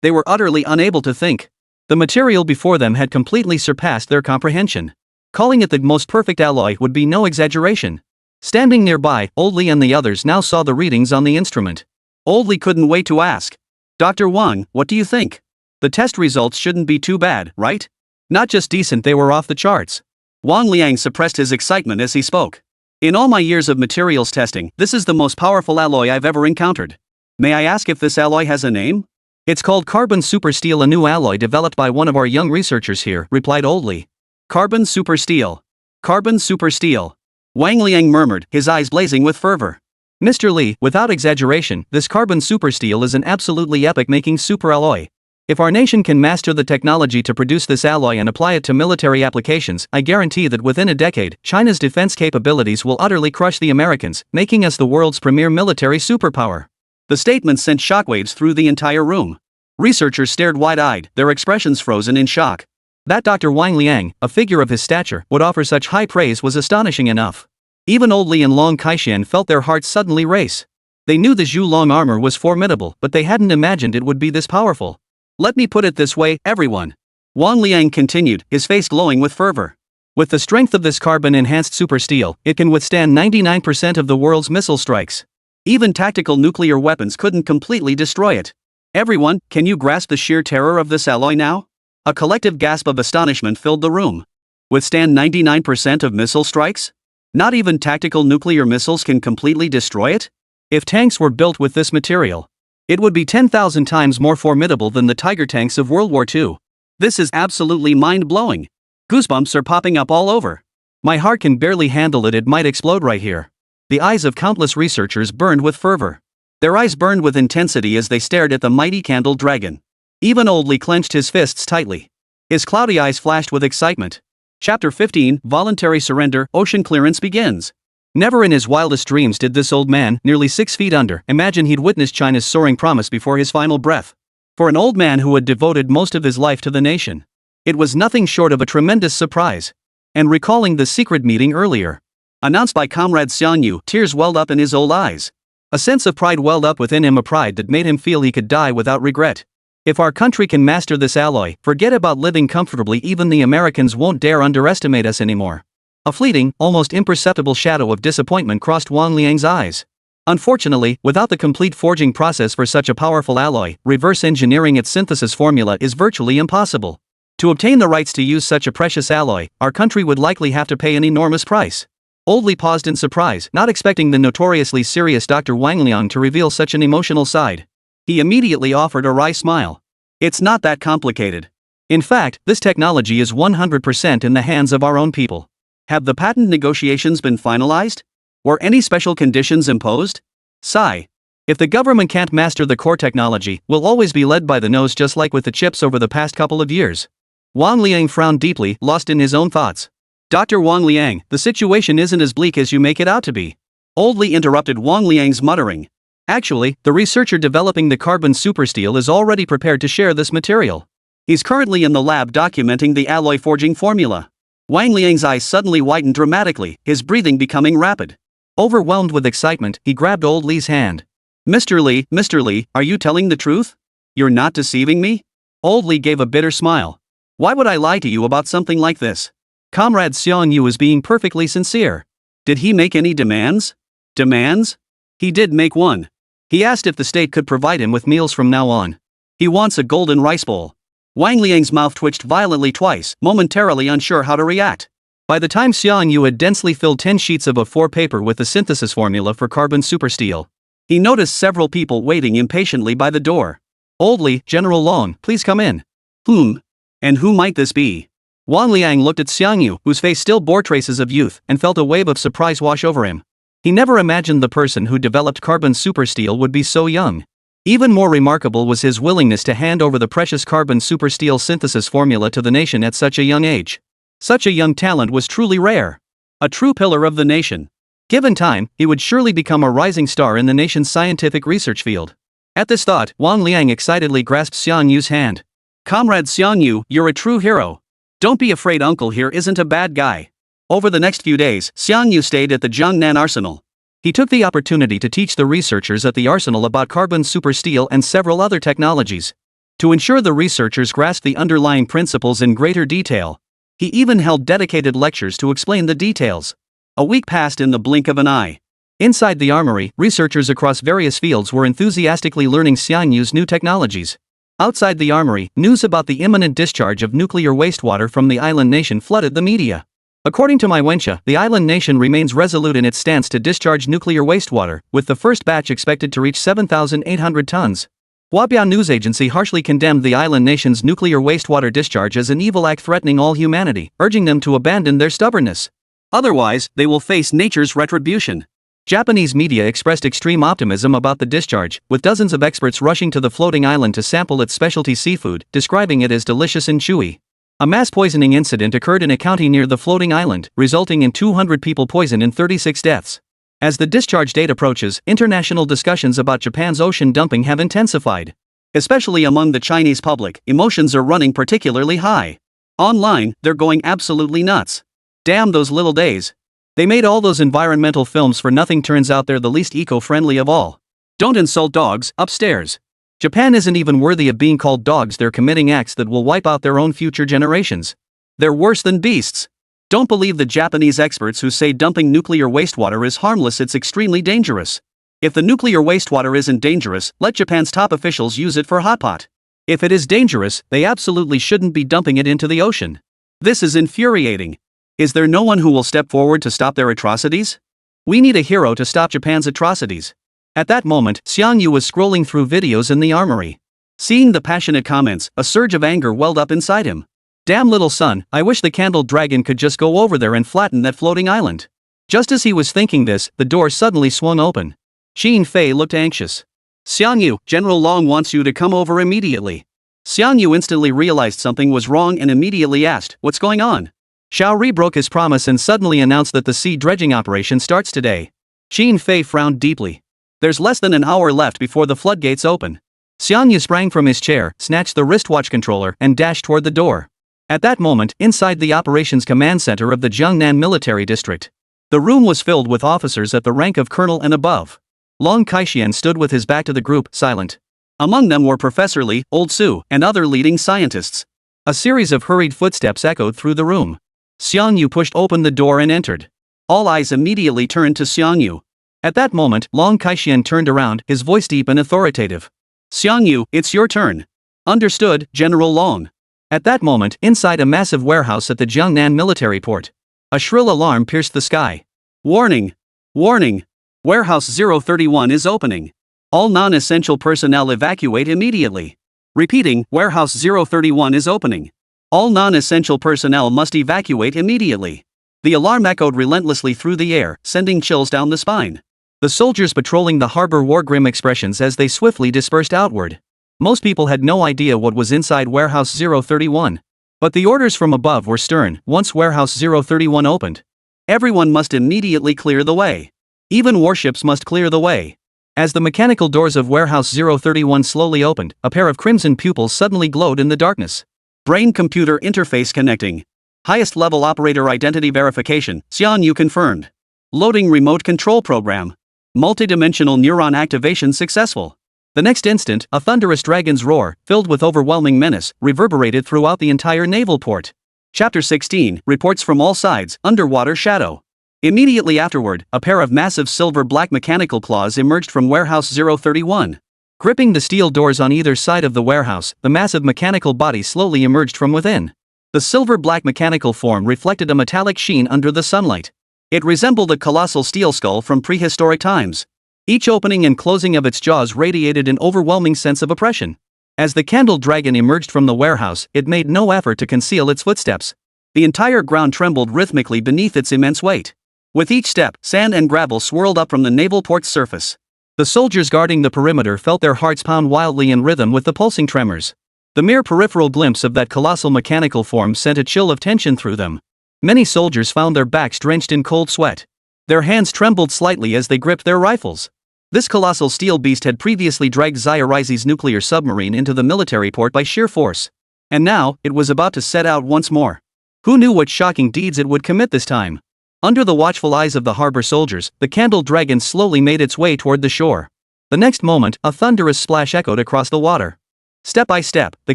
They were utterly unable to think. The material before them had completely surpassed their comprehension. Calling it the most perfect alloy would be no exaggeration. Standing nearby, Old Li and the others now saw the readings on the instrument. Old Li couldn't wait to ask. Dr. Wang, what do you think? The test results shouldn't be too bad, right? Not just decent, they were off the charts. Wang Liang suppressed his excitement as he spoke. In all my years of materials testing, this is the most powerful alloy I've ever encountered. May I ask if this alloy has a name? It's called carbon supersteel, a new alloy developed by one of our young researchers here, replied Old Li. Carbon supersteel. Carbon supersteel. Wang Liang murmured, his eyes blazing with fervor. Mr. Li, without exaggeration, this carbon supersteel is an absolutely epic-making superalloy. If our nation can master the technology to produce this alloy and apply it to military applications, I guarantee that within a decade, China's defense capabilities will utterly crush the Americans, making us the world's premier military superpower. The statement sent shockwaves through the entire room. Researchers stared wide-eyed, their expressions frozen in shock. That Dr. Wang Liang, a figure of his stature, would offer such high praise was astonishing enough. Even Old Li and Long Kaixian felt their hearts suddenly race. They knew the Zhu Long armor was formidable, but they hadn't imagined it would be this powerful. Let me put it this way, everyone. Wang Liang continued, his face glowing with fervor. With the strength of this carbon-enhanced supersteel, it can withstand 99% of the world's missile strikes. Even tactical nuclear weapons couldn't completely destroy it. Everyone, can you grasp the sheer terror of this alloy now? A collective gasp of astonishment filled the room. Withstand 99% of missile strikes? Not even tactical nuclear missiles can completely destroy it? If tanks were built with this material, it would be 10,000 times more formidable than the Tiger tanks of World War II. This is absolutely mind-blowing. Goosebumps are popping up all over. My heart can barely handle it might explode right here. The eyes of countless researchers burned with fervor. Their eyes burned with intensity as they stared at the mighty candle dragon. Even Old Li clenched his fists tightly. His cloudy eyes flashed with excitement. Chapter 15, Voluntary Surrender, Ocean Clearance begins. Never in his wildest dreams did this old man, nearly 6 feet under, imagine he'd witness China's soaring promise before his final breath. For an old man who had devoted most of his life to the nation, it was nothing short of a tremendous surprise. And recalling the secret meeting earlier, announced by Comrade Xiang Yu, tears welled up in his old eyes. A sense of pride welled up within him, a pride that made him feel he could die without regret. If our country can master this alloy, forget about living comfortably. Even the Americans won't dare underestimate us anymore. A fleeting, almost imperceptible shadow of disappointment crossed Wang Liang's eyes. Unfortunately, without the complete forging process for such a powerful alloy, reverse engineering its synthesis formula is virtually impossible. To obtain the rights to use such a precious alloy, our country would likely have to pay an enormous price. Oldly paused in surprise, not expecting the notoriously serious Dr. Wang Liang to reveal such an emotional side. He immediately offered a wry smile. It's not that complicated. In fact, this technology is 100% in the hands of our own people. Have the patent negotiations been finalized? Were any special conditions imposed? Sigh. If the government can't master the core technology, we'll always be led by the nose, just like with the chips over the past couple of years. Wang Liang frowned deeply, lost in his own thoughts. Dr. Wang Liang, the situation isn't as bleak as you make it out to be. Oldly interrupted Wang Liang's muttering. Actually, the researcher developing the carbon supersteel is already prepared to share this material. He's currently in the lab documenting the alloy forging formula. Wang Liang's eyes suddenly widened dramatically, his breathing becoming rapid. Overwhelmed with excitement, he grabbed Old Li's hand. Mr. Li, are you telling the truth? You're not deceiving me? Old Li gave a bitter smile. Why would I lie to you about something like this? Comrade Xiang is being perfectly sincere. Did he make any demands? Demands? He did make one. He asked if the state could provide him with meals from now on. He wants a golden rice bowl. Wang Liang's mouth twitched violently twice, momentarily unsure how to react. By the time Xiang had densely filled 10 sheets of A4 paper with the synthesis formula for carbon supersteel, he noticed several people waiting impatiently by the door. Old Li, General Long, please come in. And who might this be? Wang Liang looked at Xiang, whose face still bore traces of youth, and felt a wave of surprise wash over him. He never imagined the person who developed carbon supersteel would be so young. Even more remarkable was his willingness to hand over the precious carbon supersteel synthesis formula to the nation at such a young age. Such a young talent was truly rare. A true pillar of the nation. Given time, he would surely become a rising star in the nation's scientific research field. At this thought, Wang Liang excitedly grasped Xiang hand. Comrade Xiang, you're a true hero. Don't be afraid, Uncle here isn't a bad guy. Over the next few days, Xiang stayed at the Jiangnan arsenal. He took the opportunity to teach the researchers at the arsenal about carbon supersteel and several other technologies. To ensure the researchers grasped the underlying principles in greater detail, he even held dedicated lectures to explain the details. A week passed in the blink of an eye. Inside the armory, researchers across various fields were enthusiastically learning Xiang's new technologies. Outside the armory, news about the imminent discharge of nuclear wastewater from the island nation flooded the media. According to MECHA, the island nation remains resolute in its stance to discharge nuclear wastewater, with the first batch expected to reach 7,800 tons. Huabian news agency harshly condemned the island nation's nuclear wastewater discharge as an evil act threatening all humanity, urging them to abandon their stubbornness. Otherwise, they will face nature's retribution. Japanese media expressed extreme optimism about the discharge, with dozens of experts rushing to the floating island to sample its specialty seafood, describing it as delicious and chewy. A mass poisoning incident occurred in a county near the floating island, resulting in 200 people poisoned and 36 deaths. As the discharge date approaches, international discussions about Japan's ocean dumping have intensified. Especially among the Chinese public, emotions are running particularly high. Online, they're going absolutely nuts. Damn those little days. They made all those environmental films for nothing. Turns out they're the least eco-friendly of all. Don't insult dogs, upstairs. Japan isn't even worthy of being called dogs. They're committing acts that will wipe out their own future generations. They're worse than beasts. Don't believe the Japanese experts who say dumping nuclear wastewater is harmless. It's extremely dangerous. If the nuclear wastewater isn't dangerous, let Japan's top officials use it for hot pot. If it is dangerous, they absolutely shouldn't be dumping it into the ocean. This is infuriating. Is there no one who will step forward to stop their atrocities? We need a hero to stop Japan's atrocities. At that moment, Xiang was scrolling through videos in the armory. Seeing the passionate comments, a surge of anger welled up inside him. Damn little son, I wish the candle dragon could just go over there and flatten that floating island. Just as he was thinking this, the door suddenly swung open. Xin Fei looked anxious. Xiang, General Long wants you to come over immediately. Xiang instantly realized something was wrong and immediately asked, what's going on? Xiao Ri broke his promise and suddenly announced that the sea dredging operation starts today. Xin Fei frowned deeply. There's less than an hour left before the floodgates open. Xiang sprang from his chair, snatched the wristwatch controller, and dashed toward the door. At that moment, inside the operations command center of the Jiangnan military district, the room was filled with officers at the rank of colonel and above. Long Kaixian stood with his back to the group, silent. Among them were Professor Lee, Old Sue, and other leading scientists. A series of hurried footsteps echoed through the room. Xiangyu pushed open the door and entered. All eyes immediately turned to Xiangyu. At that moment, Long Kaixian turned around, his voice deep and authoritative. Xiangyu, it's your turn. Understood, General Long. At that moment, inside a massive warehouse at the Jiangnan military port, a shrill alarm pierced the sky. Warning! Warning! Warehouse 031 is opening. All non-essential personnel evacuate immediately. Repeating, Warehouse 031 is opening. All non-essential personnel must evacuate immediately. The alarm echoed relentlessly through the air, sending chills down the spine. The soldiers patrolling the harbor wore grim expressions as they swiftly dispersed outward. Most people had no idea what was inside Warehouse 031. But the orders from above were stern. Once Warehouse 031 opened, everyone must immediately clear the way. Even warships must clear the way. As the mechanical doors of Warehouse 031 slowly opened, a pair of crimson pupils suddenly glowed in the darkness. Brain-computer interface connecting. Highest level operator identity verification, Xiangyu confirmed. Loading remote control program. Multidimensional neuron activation successful. The next instant, a thunderous dragon's roar, filled with overwhelming menace, reverberated throughout the entire naval port. Chapter 16, Reports from all sides, Underwater Shadow. Immediately afterward, a pair of massive silver-black mechanical claws emerged from Warehouse 031. Gripping the steel doors on either side of the warehouse, the massive mechanical body slowly emerged from within. The silver-black mechanical form reflected a metallic sheen under the sunlight. It resembled a colossal steel skull from prehistoric times. Each opening and closing of its jaws radiated an overwhelming sense of oppression. As the candle dragon emerged from the warehouse, it made no effort to conceal its footsteps. The entire ground trembled rhythmically beneath its immense weight. With each step, sand and gravel swirled up from the naval port's surface. The soldiers guarding the perimeter felt their hearts pound wildly in rhythm with the pulsing tremors. The mere peripheral glimpse of that colossal mechanical form sent a chill of tension through them. Many soldiers found their backs drenched in cold sweat. Their hands trembled slightly as they gripped their rifles. This colossal steel beast had previously dragged Zairiz's nuclear submarine into the military port by sheer force. And now, it was about to set out once more. Who knew what shocking deeds it would commit this time? Under the watchful eyes of the harbor soldiers, the candle dragon slowly made its way toward the shore. The next moment, a thunderous splash echoed across the water. Step by step, the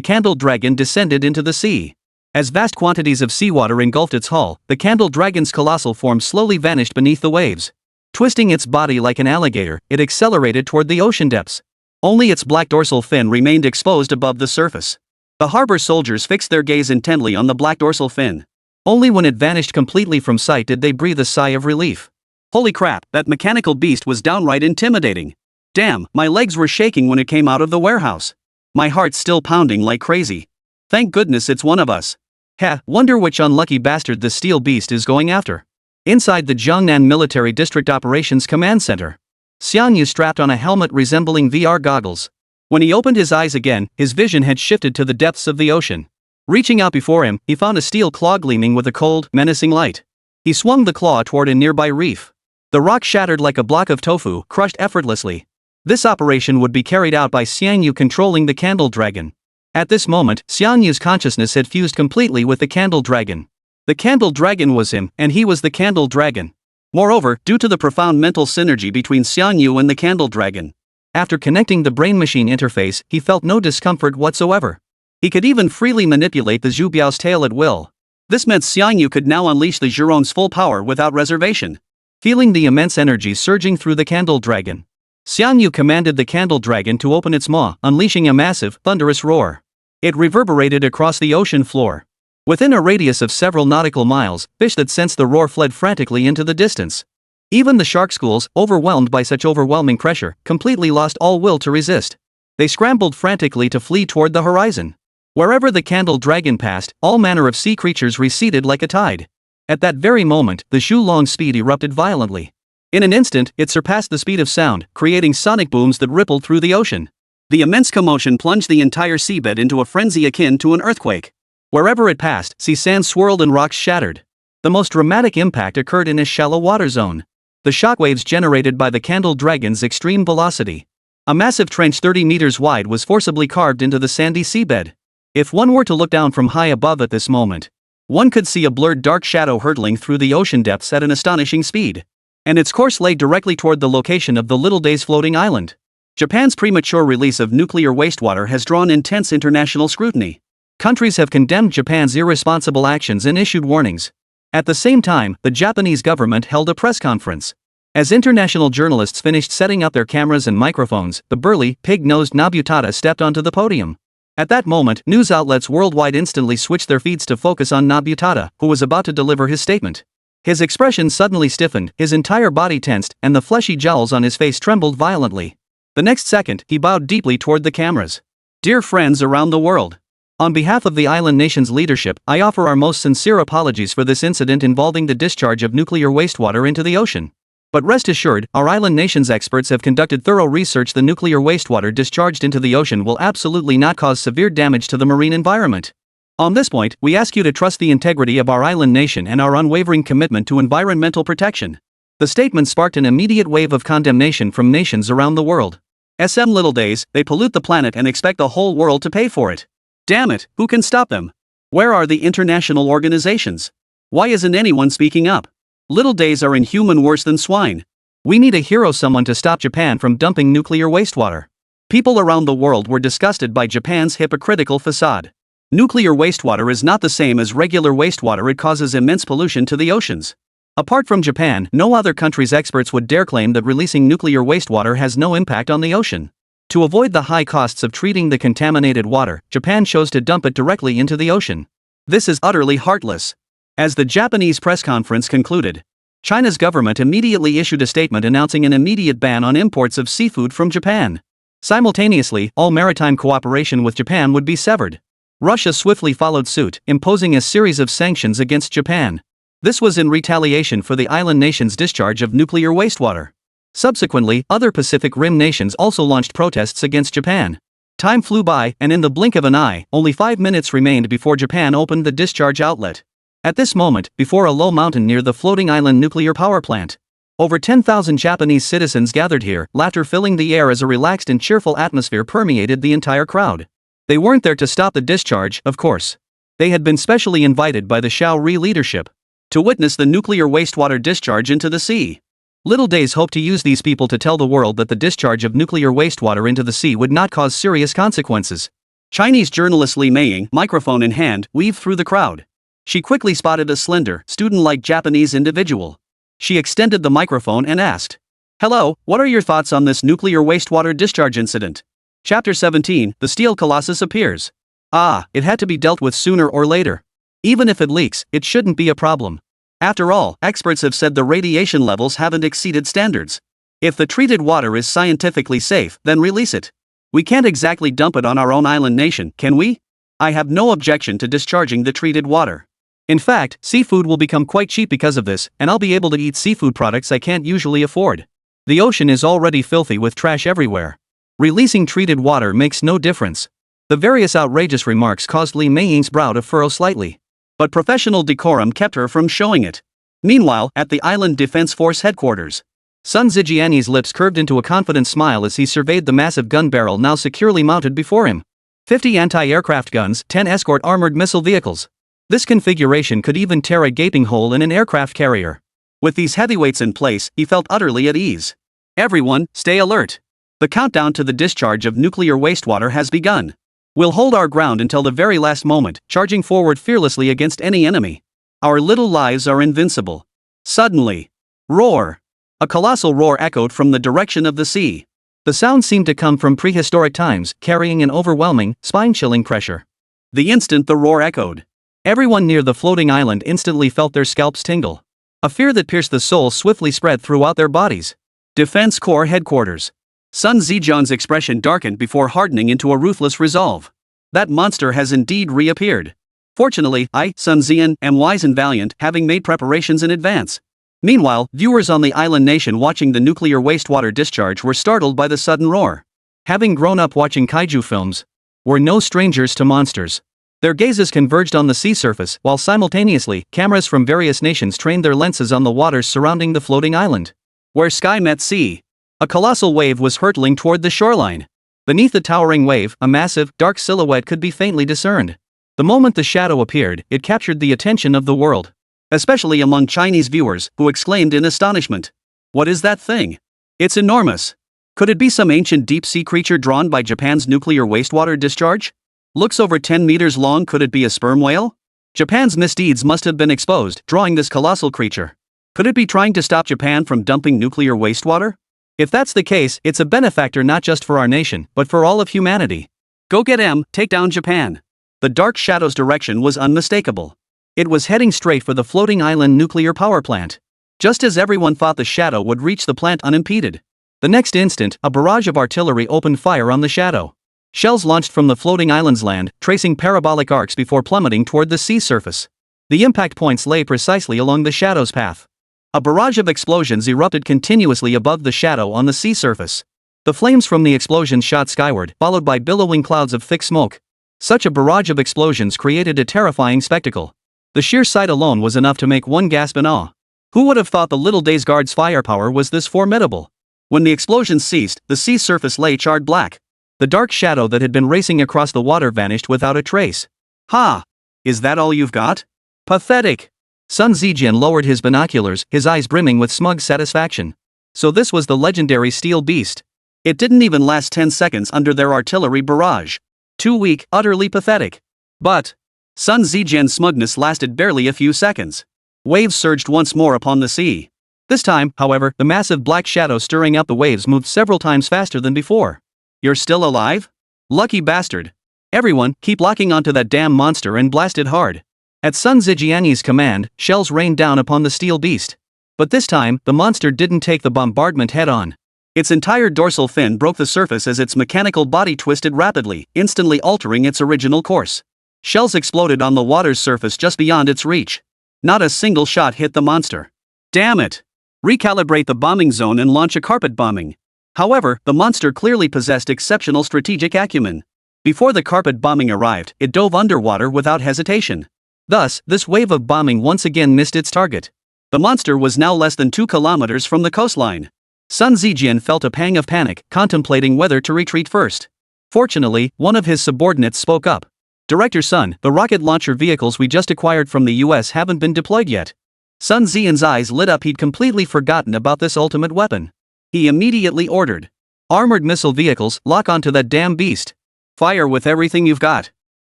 candle dragon descended into the sea. As vast quantities of seawater engulfed its hull, the candle dragon's colossal form slowly vanished beneath the waves. Twisting its body like an alligator, it accelerated toward the ocean depths. Only its black dorsal fin remained exposed above the surface. The harbor soldiers fixed their gaze intently on the black dorsal fin. Only when it vanished completely from sight did they breathe a sigh of relief. Holy crap, that mechanical beast was downright intimidating. Damn, my legs were shaking when it came out of the warehouse. My heart's still pounding like crazy. Thank goodness it's one of us. Heh, wonder which unlucky bastard the steel beast is going after. Inside the Jiangnan Military District Operations Command Center, Xiangyu strapped on a helmet resembling VR goggles. When he opened his eyes again, his vision had shifted to the depths of the ocean. Reaching out before him, he found a steel claw gleaming with a cold, menacing light. He swung the claw toward a nearby reef. The rock shattered like a block of tofu, crushed effortlessly. This operation would be carried out by Xiangyu controlling the candle dragon. At this moment, Xiangyu's consciousness had fused completely with the candle dragon. The candle dragon was him, and he was the candle dragon. Moreover, due to the profound mental synergy between Xiangyu and the candle dragon, after connecting the brain-machine interface, he felt no discomfort whatsoever. He could even freely manipulate the Zhubiao's tail at will. This meant Xiangyu could now unleash the Zhuron's full power without reservation. Feeling the immense energy surging through the candle dragon, Xiangyu commanded the candle dragon to open its maw, unleashing a massive, thunderous roar. It reverberated across the ocean floor. Within a radius of several nautical miles, fish that sensed the roar fled frantically into the distance. Even the shark schools, overwhelmed by such overwhelming pressure, completely lost all will to resist. They scrambled frantically to flee toward the horizon. Wherever the candle dragon passed, all manner of sea creatures receded like a tide. At that very moment, the Zhulong's speed erupted violently. In an instant, it surpassed the speed of sound, creating sonic booms that rippled through the ocean. The immense commotion plunged the entire seabed into a frenzy akin to an earthquake. Wherever it passed, sea sand swirled and rocks shattered. The most dramatic impact occurred in a shallow water zone. The shockwaves generated by the candle dragon's extreme velocity. A massive trench 30 meters wide was forcibly carved into the sandy seabed. If one were to look down from high above at this moment, one could see a blurred dark shadow hurtling through the ocean depths at an astonishing speed. And its course lay directly toward the location of the Little Days floating island. Japan's premature release of nuclear wastewater has drawn intense international scrutiny. Countries have condemned Japan's irresponsible actions and issued warnings. At the same time, the Japanese government held a press conference. As international journalists finished setting up their cameras and microphones, the burly, pig-nosed Nobutada stepped onto the podium. At that moment, news outlets worldwide instantly switched their feeds to focus on Nobutada, who was about to deliver his statement. His expression suddenly stiffened, his entire body tensed, and the fleshy jowls on his face trembled violently. The next second, he bowed deeply toward the cameras. Dear friends around the world. On behalf of the island nation's leadership, I offer our most sincere apologies for this incident involving the discharge of nuclear wastewater into the ocean. But rest assured, our island nation's experts have conducted thorough research. The nuclear wastewater discharged into the ocean will absolutely not cause severe damage to the marine environment. On this point, we ask you to trust the integrity of our island nation and our unwavering commitment to environmental protection. The statement sparked an immediate wave of condemnation from nations around the world. Little days, they pollute the planet and expect the whole world to pay for it. Damn it, who can stop them? Where are the international organizations? Why isn't anyone speaking up? Little days are inhuman, worse than swine. We need a hero, someone to stop Japan from dumping nuclear wastewater. People around the world were disgusted by Japan's hypocritical facade. Nuclear wastewater is not the same as regular wastewater. It causes immense pollution to the oceans. Apart from Japan, no other country's experts would dare claim that releasing nuclear wastewater has no impact on the ocean. To avoid the high costs of treating the contaminated water, Japan chose to dump it directly into the ocean. This is utterly heartless. As the Japanese press conference concluded, China's government immediately issued a statement announcing an immediate ban on imports of seafood from Japan. Simultaneously, all maritime cooperation with Japan would be severed. Russia swiftly followed suit, imposing a series of sanctions against Japan. This was in retaliation for the island nation's discharge of nuclear wastewater. Subsequently, other Pacific Rim nations also launched protests against Japan. Time flew by, and in the blink of an eye, only 5 minutes remained before Japan opened the discharge outlet. At this moment, before a low mountain near the floating island nuclear power plant, over 10,000 Japanese citizens gathered here, laughter filling the air as a relaxed and cheerful atmosphere permeated the entire crowd. They weren't there to stop the discharge, of course. They had been specially invited by the Shaori leadership to witness the nuclear wastewater discharge into the sea. Little days hoped to use these people to tell the world that the discharge of nuclear wastewater into the sea would not cause serious consequences. Chinese journalist Li Meiying, microphone in hand, weaved through the crowd. She quickly spotted a slender, student-like Japanese individual. She extended the microphone and asked, "Hello, what are your thoughts on this nuclear wastewater discharge incident?" Chapter 17, The Steel Colossus Appears. It had to be dealt with sooner or later. Even if it leaks, it shouldn't be a problem. After all, experts have said the radiation levels haven't exceeded standards. If the treated water is scientifically safe, then release it. We can't exactly dump it on our own island nation, can we? I have no objection to discharging the treated water. In fact, seafood will become quite cheap because of this, and I'll be able to eat seafood products I can't usually afford. The ocean is already filthy with trash everywhere. Releasing treated water makes no difference. The various outrageous remarks caused Li Meiying's brow to furrow slightly. But professional decorum kept her from showing it. Meanwhile, at the Island Defense Force headquarters, Sun Zijiani's lips curved into a confident smile as he surveyed the massive gun barrel now securely mounted before him. 50 anti-aircraft guns, 10 escort armored missile vehicles. This configuration could even tear a gaping hole in an aircraft carrier. With these heavyweights in place, he felt utterly at ease. Everyone, stay alert. The countdown to the discharge of nuclear wastewater has begun. We'll hold our ground until the very last moment, charging forward fearlessly against any enemy. Our little lives are invincible. Suddenly, roar! A colossal roar echoed from the direction of the sea. The sound seemed to come from prehistoric times, carrying an overwhelming, spine-chilling pressure. The instant the roar echoed, everyone near the floating island instantly felt their scalps tingle. A fear that pierced the soul swiftly spread throughout their bodies. Defense Corps Headquarters. Sun Zijian's expression darkened before hardening into a ruthless resolve. That monster has indeed reappeared. Fortunately, I, Sun Zijian, am wise and valiant, having made preparations in advance. Meanwhile, viewers on the island nation watching the nuclear wastewater discharge were startled by the sudden roar. Having grown up watching kaiju films, were no strangers to monsters. Their gazes converged on the sea surface, while simultaneously, cameras from various nations trained their lenses on the waters surrounding the floating island. Where sky met sea, a colossal wave was hurtling toward the shoreline. Beneath the towering wave, a massive, dark silhouette could be faintly discerned. The moment the shadow appeared, it captured the attention of the world. Especially among Chinese viewers, who exclaimed in astonishment, "What is that thing? It's enormous." Could it be some ancient deep-sea creature drawn by Japan's nuclear wastewater discharge? Looks over 10 meters long. Could it be a sperm whale? Japan's misdeeds must have been exposed, drawing this colossal creature. Could it be trying to stop Japan from dumping nuclear wastewater? If that's the case, it's a benefactor not just for our nation, but for all of humanity. Go get M, take down Japan. The dark shadow's direction was unmistakable. It was heading straight for the floating island nuclear power plant. Just as everyone thought the shadow would reach the plant unimpeded. The next instant, a barrage of artillery opened fire on the shadow. Shells launched from the floating island's land, tracing parabolic arcs before plummeting toward the sea surface. The impact points lay precisely along the shadow's path. A barrage of explosions erupted continuously above the shadow on the sea surface. The flames from the explosions shot skyward, followed by billowing clouds of thick smoke. Such a barrage of explosions created a terrifying spectacle. The sheer sight alone was enough to make one gasp in awe. Who would have thought the Little Days Guard's firepower was this formidable? When the explosions ceased, the sea surface lay charred black. The dark shadow that had been racing across the water vanished without a trace. Ha! Is that all you've got? Pathetic! Sun Zijian lowered his binoculars, his eyes brimming with smug satisfaction. So this was the legendary steel beast. It didn't even last 10 seconds under their artillery barrage. Too weak, utterly pathetic. But Sun Zijian's smugness lasted barely a few seconds. Waves surged once more upon the sea. This time, however, the massive black shadow stirring up the waves moved several times faster than before. You're still alive? Lucky bastard. Everyone, keep locking onto that damn monster and blast it hard. At Sun Zijian's command, shells rained down upon the steel beast. But this time, the monster didn't take the bombardment head-on. Its entire dorsal fin broke the surface as its mechanical body twisted rapidly, instantly altering its original course. Shells exploded on the water's surface just beyond its reach. Not a single shot hit the monster. Damn it! Recalibrate the bombing zone and launch a carpet bombing. However, the monster clearly possessed exceptional strategic acumen. Before the carpet bombing arrived, it dove underwater without hesitation. Thus, this wave of bombing once again missed its target. The monster was now less than 2 kilometers from the coastline. Sun Zijian felt a pang of panic, contemplating whether to retreat first. Fortunately, one of his subordinates spoke up. Director Sun, the rocket launcher vehicles we just acquired from the US haven't been deployed yet. Sun Zijian's eyes lit up. He'd completely forgotten about this ultimate weapon. He immediately ordered. Armored missile vehicles, lock onto that damn beast. Fire with everything you've got.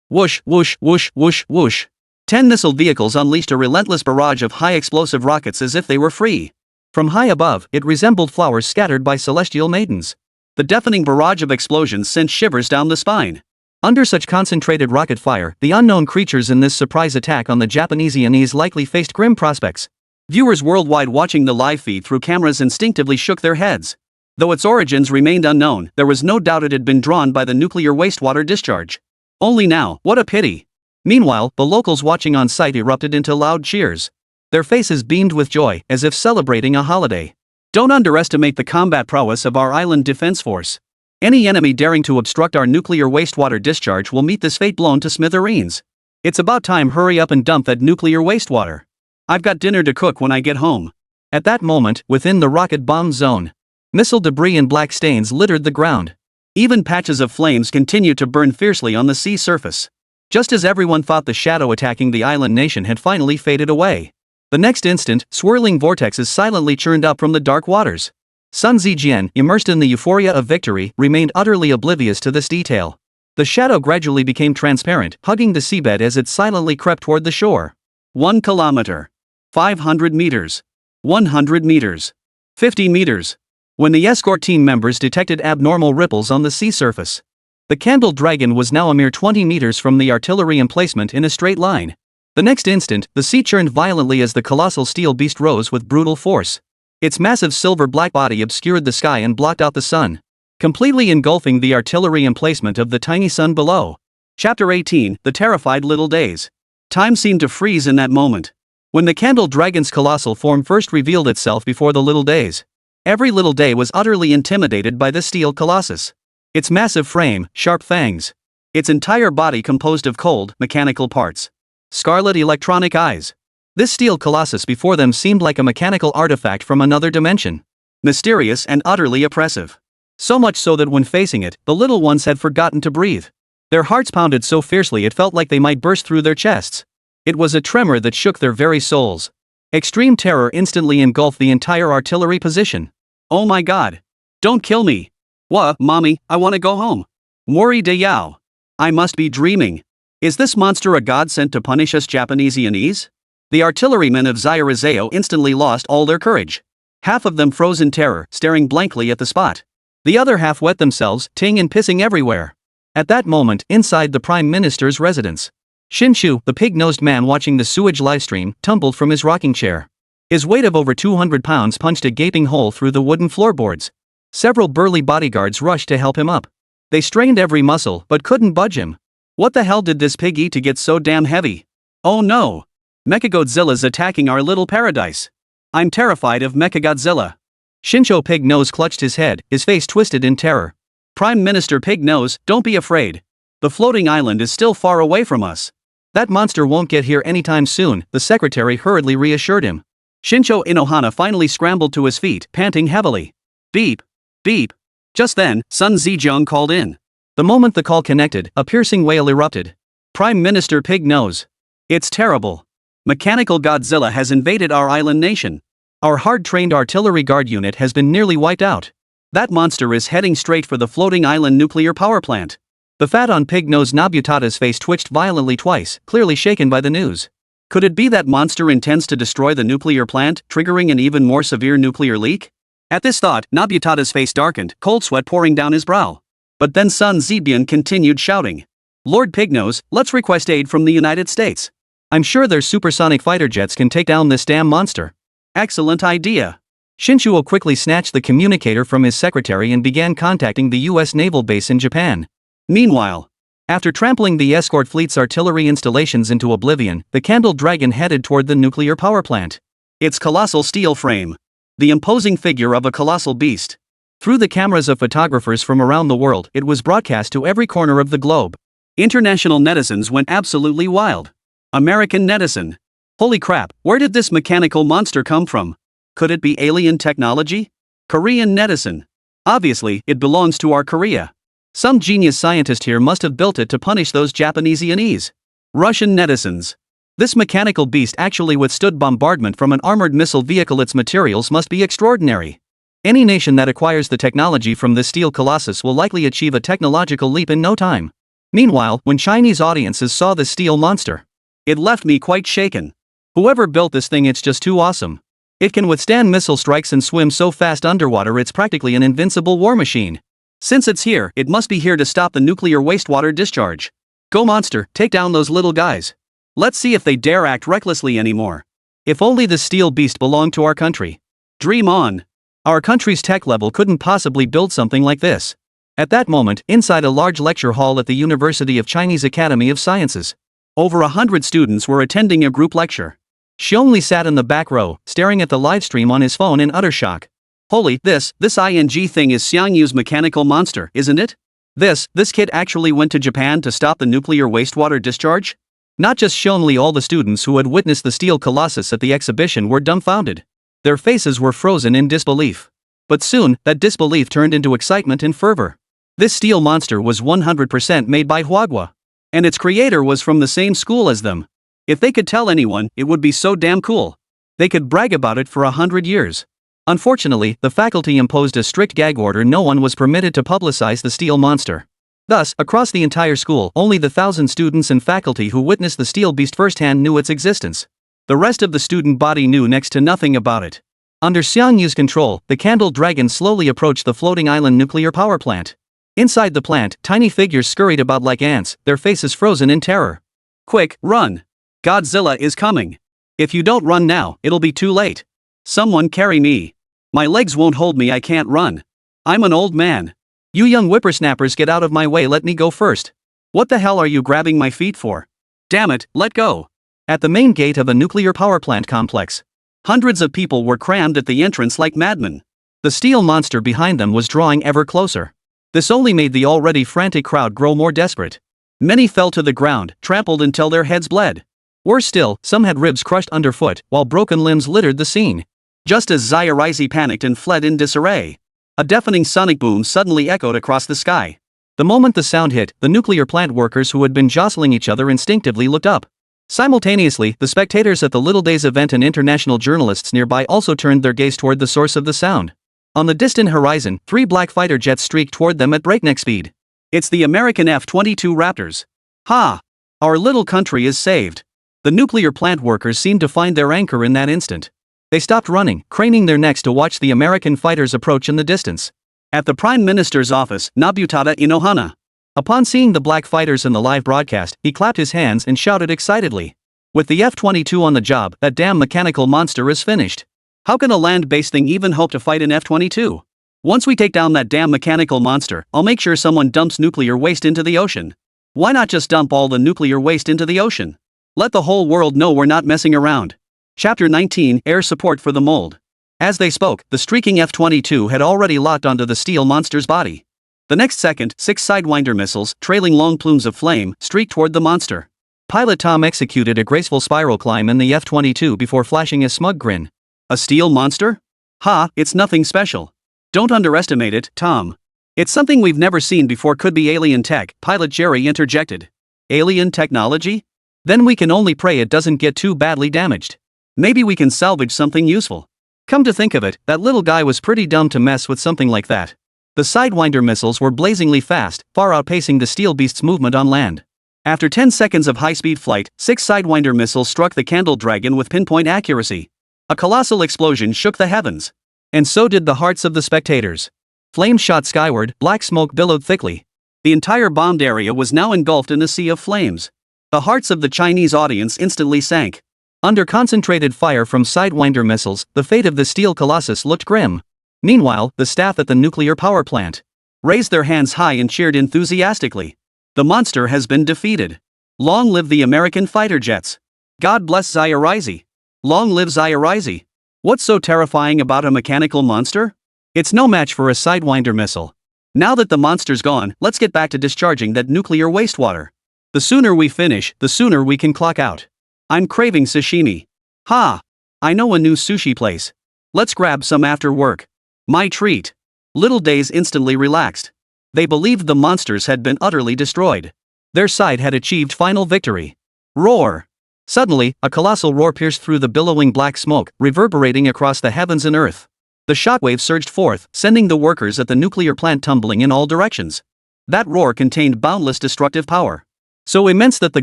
Whoosh, whoosh, whoosh, whoosh, whoosh. 10 missile vehicles unleashed a relentless barrage of high-explosive rockets as if they were free. From high above, it resembled flowers scattered by celestial maidens. The deafening barrage of explosions sent shivers down the spine. Under such concentrated rocket fire, the unknown creatures in this surprise attack on the Japanese likely faced grim prospects. Viewers worldwide watching the live feed through cameras instinctively shook their heads. Though its origins remained unknown, there was no doubt it had been drawn by the nuclear wastewater discharge. Only now, what a pity! Meanwhile, the locals watching on site erupted into loud cheers. Their faces beamed with joy, as if celebrating a holiday. Don't underestimate the combat prowess of our island defense force. Any enemy daring to obstruct our nuclear wastewater discharge will meet this fate blown to smithereens. It's about time. Hurry up and dump that nuclear wastewater. I've got dinner to cook when I get home. At that moment, within the rocket bomb zone, missile debris and black stains littered the ground. Even patches of flames continued to burn fiercely on the sea surface. Just as everyone thought the shadow attacking the island nation had finally faded away. The next instant, swirling vortexes silently churned up from the dark waters. Sun Zijian, immersed in the euphoria of victory, remained utterly oblivious to this detail. The shadow gradually became transparent, hugging the seabed as it silently crept toward the shore. 1 kilometer. 500 meters. 100 meters. 50 meters. When the escort team members detected abnormal ripples on the sea surface. The candle dragon was now a mere 20 meters from the artillery emplacement in a straight line. The next instant, the sea churned violently as the colossal steel beast rose with brutal force. Its massive silver-black body obscured the sky and blocked out the sun, completely engulfing the artillery emplacement of the tiny sun below. Chapter 18, The Terrified Little Days. Time seemed to freeze in that moment. When the candle dragon's colossal form first revealed itself before the little days. Every little day was utterly intimidated by this steel colossus. Its massive frame, sharp fangs. Its entire body composed of cold, mechanical parts. Scarlet electronic eyes. This steel colossus before them seemed like a mechanical artifact from another dimension. Mysterious and utterly oppressive. So much so that when facing it, the little ones had forgotten to breathe. Their hearts pounded so fiercely it felt like they might burst through their chests. It was a tremor that shook their very souls. Extreme terror instantly engulfed the entire artillery position. Oh my God! Don't kill me! Wha, mommy, I wanna go home. Worry de yao. I must be dreaming. Is this monster a god sent to punish us Japaneseanese? The artillerymen of Zyrizeo instantly lost all their courage. Half of them froze in terror, staring blankly at the spot. The other half wet themselves, ting and pissing everywhere. At that moment, inside the Prime Minister's residence, Shinshu, the pig-nosed man watching the sewage livestream, tumbled from his rocking chair. His weight of over 200 pounds punched a gaping hole through the wooden floorboards. Several burly bodyguards rushed to help him up. They strained every muscle but couldn't budge him. What the hell did this pig eat to get so damn heavy? Oh no! MECHA-GODZILLA's attacking our little paradise. I'm terrified of MECHA-GODZILLA. Shinsho Pig Nose clutched his head, his face twisted in terror. Prime Minister Pig Nose, don't be afraid. The floating island is still far away from us. That monster won't get here anytime soon, the secretary hurriedly reassured him. Shinsho Inohana finally scrambled to his feet, panting heavily. Beep. Beep. Just then, Sun Zhejiang called in. The moment the call connected, a piercing wail erupted. Prime Minister Pig Nose. It's terrible. Mechanical Godzilla has invaded our island nation. Our hard-trained artillery guard unit has been nearly wiped out. That monster is heading straight for the floating island nuclear power plant. The fat on Pig Nose Nobutada's face twitched violently twice, clearly shaken by the news. Could it be that monster intends to destroy the nuclear plant, triggering an even more severe nuclear leak? At this thought, Nobutada's face darkened, cold sweat pouring down his brow. But then Sun Zhejiang continued shouting. Lord Pignose, let's request aid from the United States. I'm sure their supersonic fighter jets can take down this damn monster. Excellent idea. Shinshuo quickly snatched the communicator from his secretary and began contacting the U.S. naval base in Japan. Meanwhile, after trampling the escort fleet's artillery installations into oblivion, the Candle Dragon headed toward the nuclear power plant. Its colossal steel frame. The imposing figure of a colossal beast. Through the cameras of photographers from around the world, it was broadcast to every corner of the globe. International netizens went absolutely wild. American netizen. Holy crap, where did this mechanical monster come from? Could it be alien technology? Korean netizen. Obviously, it belongs to our Korea. Some genius scientist here must have built it to punish those Japaneseanese. Russian netizens. This mechanical beast actually withstood bombardment from an armored missile vehicle. Its materials must be extraordinary. Any nation that acquires the technology from this steel colossus will likely achieve a technological leap in no time. Meanwhile, when Chinese audiences saw this steel monster, it left me quite shaken. Whoever built this thing, it's just too awesome. It can withstand missile strikes and swim so fast underwater it's practically an invincible war machine. Since it's here, it must be here to stop the nuclear wastewater discharge. Go monster, take down those little guys. Let's see if they dare act recklessly anymore. If only this steel beast belonged to our country. Dream on. Our country's tech level couldn't possibly build something like this. At that moment, inside a large lecture hall at the University of Chinese Academy of Sciences, over 100 students were attending a group lecture. She only sat in the back row, staring at the livestream on his phone in utter shock. Holy, this ING thing is Xiangyu's mechanical monster, isn't it? This kid actually went to Japan to stop the nuclear wastewater discharge? Not just Shonli, all the students who had witnessed the steel colossus at the exhibition were dumbfounded. Their faces were frozen in disbelief. But soon, that disbelief turned into excitement and fervor. This steel monster was 100% made by Huagua. And its creator was from the same school as them. If they could tell anyone, it would be so damn cool. They could brag about it for 100 years. Unfortunately, the faculty imposed a strict gag order. No one was permitted to publicize the steel monster. Thus, across the entire school, only the 1,000 students and faculty who witnessed the steel beast firsthand knew its existence. The rest of the student body knew next to nothing about it. Under Xiangyu's control, the Candle Dragon slowly approached the floating island nuclear power plant. Inside the plant, tiny figures scurried about like ants, their faces frozen in terror. Quick, run! Godzilla is coming! If you don't run now, it'll be too late. Someone carry me. My legs won't hold me, I can't run. I'm an old man. You young whippersnappers, get out of my way, let me go first. What the hell are you grabbing my feet for? Damn it, let go. At the main gate of a nuclear power plant complex, hundreds of people were crammed at the entrance like madmen. The steel monster behind them was drawing ever closer. This only made the already frantic crowd grow more desperate. Many fell to the ground, trampled until their heads bled. Worse still, some had ribs crushed underfoot, while broken limbs littered the scene. Just as Zyrizeo panicked and fled in disarray, a deafening sonic boom suddenly echoed across the sky. The moment the sound hit, the nuclear plant workers who had been jostling each other instinctively looked up. Simultaneously, the spectators at the Little Days event and international journalists nearby also turned their gaze toward the source of the sound. On the distant horizon, 3 black fighter jets streaked toward them at breakneck speed. It's the American F-22 Raptors. Ha! Our little country is saved. The nuclear plant workers seemed to find their anchor in that instant. They stopped running, craning their necks to watch the American fighters approach in the distance. At the Prime Minister's office, Nobutada Inohana. Upon seeing the black fighters in the live broadcast, he clapped his hands and shouted excitedly. With the F-22 on the job, that damn mechanical monster is finished. How can a land-based thing even hope to fight an F-22? Once we take down that damn mechanical monster, I'll make sure someone dumps nuclear waste into the ocean. Why not just dump all the nuclear waste into the ocean? Let the whole world know we're not messing around. Chapter 19, Air Support for the Mold. As they spoke, the streaking F-22 had already locked onto the steel monster's body. The next second, 6 Sidewinder missiles, trailing long plumes of flame, streaked toward the monster. Pilot Tom executed a graceful spiral climb in the F-22 before flashing a smug grin. A steel monster? Ha, it's nothing special. Don't underestimate it, Tom. It's something we've never seen before. Could be alien tech, Pilot Jerry interjected. Alien technology? Then we can only pray it doesn't get too badly damaged. Maybe we can salvage something useful. Come to think of it, that little guy was pretty dumb to mess with something like that. The Sidewinder missiles were blazingly fast, far outpacing the steel beast's movement on land. After 10 seconds of high-speed flight, 6 Sidewinder missiles struck the Candle Dragon with pinpoint accuracy. A colossal explosion shook the heavens. And so did the hearts of the spectators. Flames shot skyward, black smoke billowed thickly. The entire bombed area was now engulfed in a sea of flames. The hearts of the Chinese audience instantly sank. Under concentrated fire from Sidewinder missiles, the fate of the steel colossus looked grim. Meanwhile, the staff at the nuclear power plant raised their hands high and cheered enthusiastically. The monster has been defeated. Long live the American fighter jets. God bless Zayarizi. Long live Zayarizi. What's so terrifying about a mechanical monster? It's no match for a Sidewinder missile. Now that the monster's gone, let's get back to discharging that nuclear wastewater. The sooner we finish, the sooner we can clock out. I'm craving sashimi. Ha! I know a new sushi place. Let's grab some after work. My treat. Little Days instantly relaxed. They believed the monsters had been utterly destroyed. Their side had achieved final victory. Roar! Suddenly, a colossal roar pierced through the billowing black smoke, reverberating across the heavens and earth. The shockwave surged forth, sending the workers at the nuclear plant tumbling in all directions. That roar contained boundless destructive power. So immense that the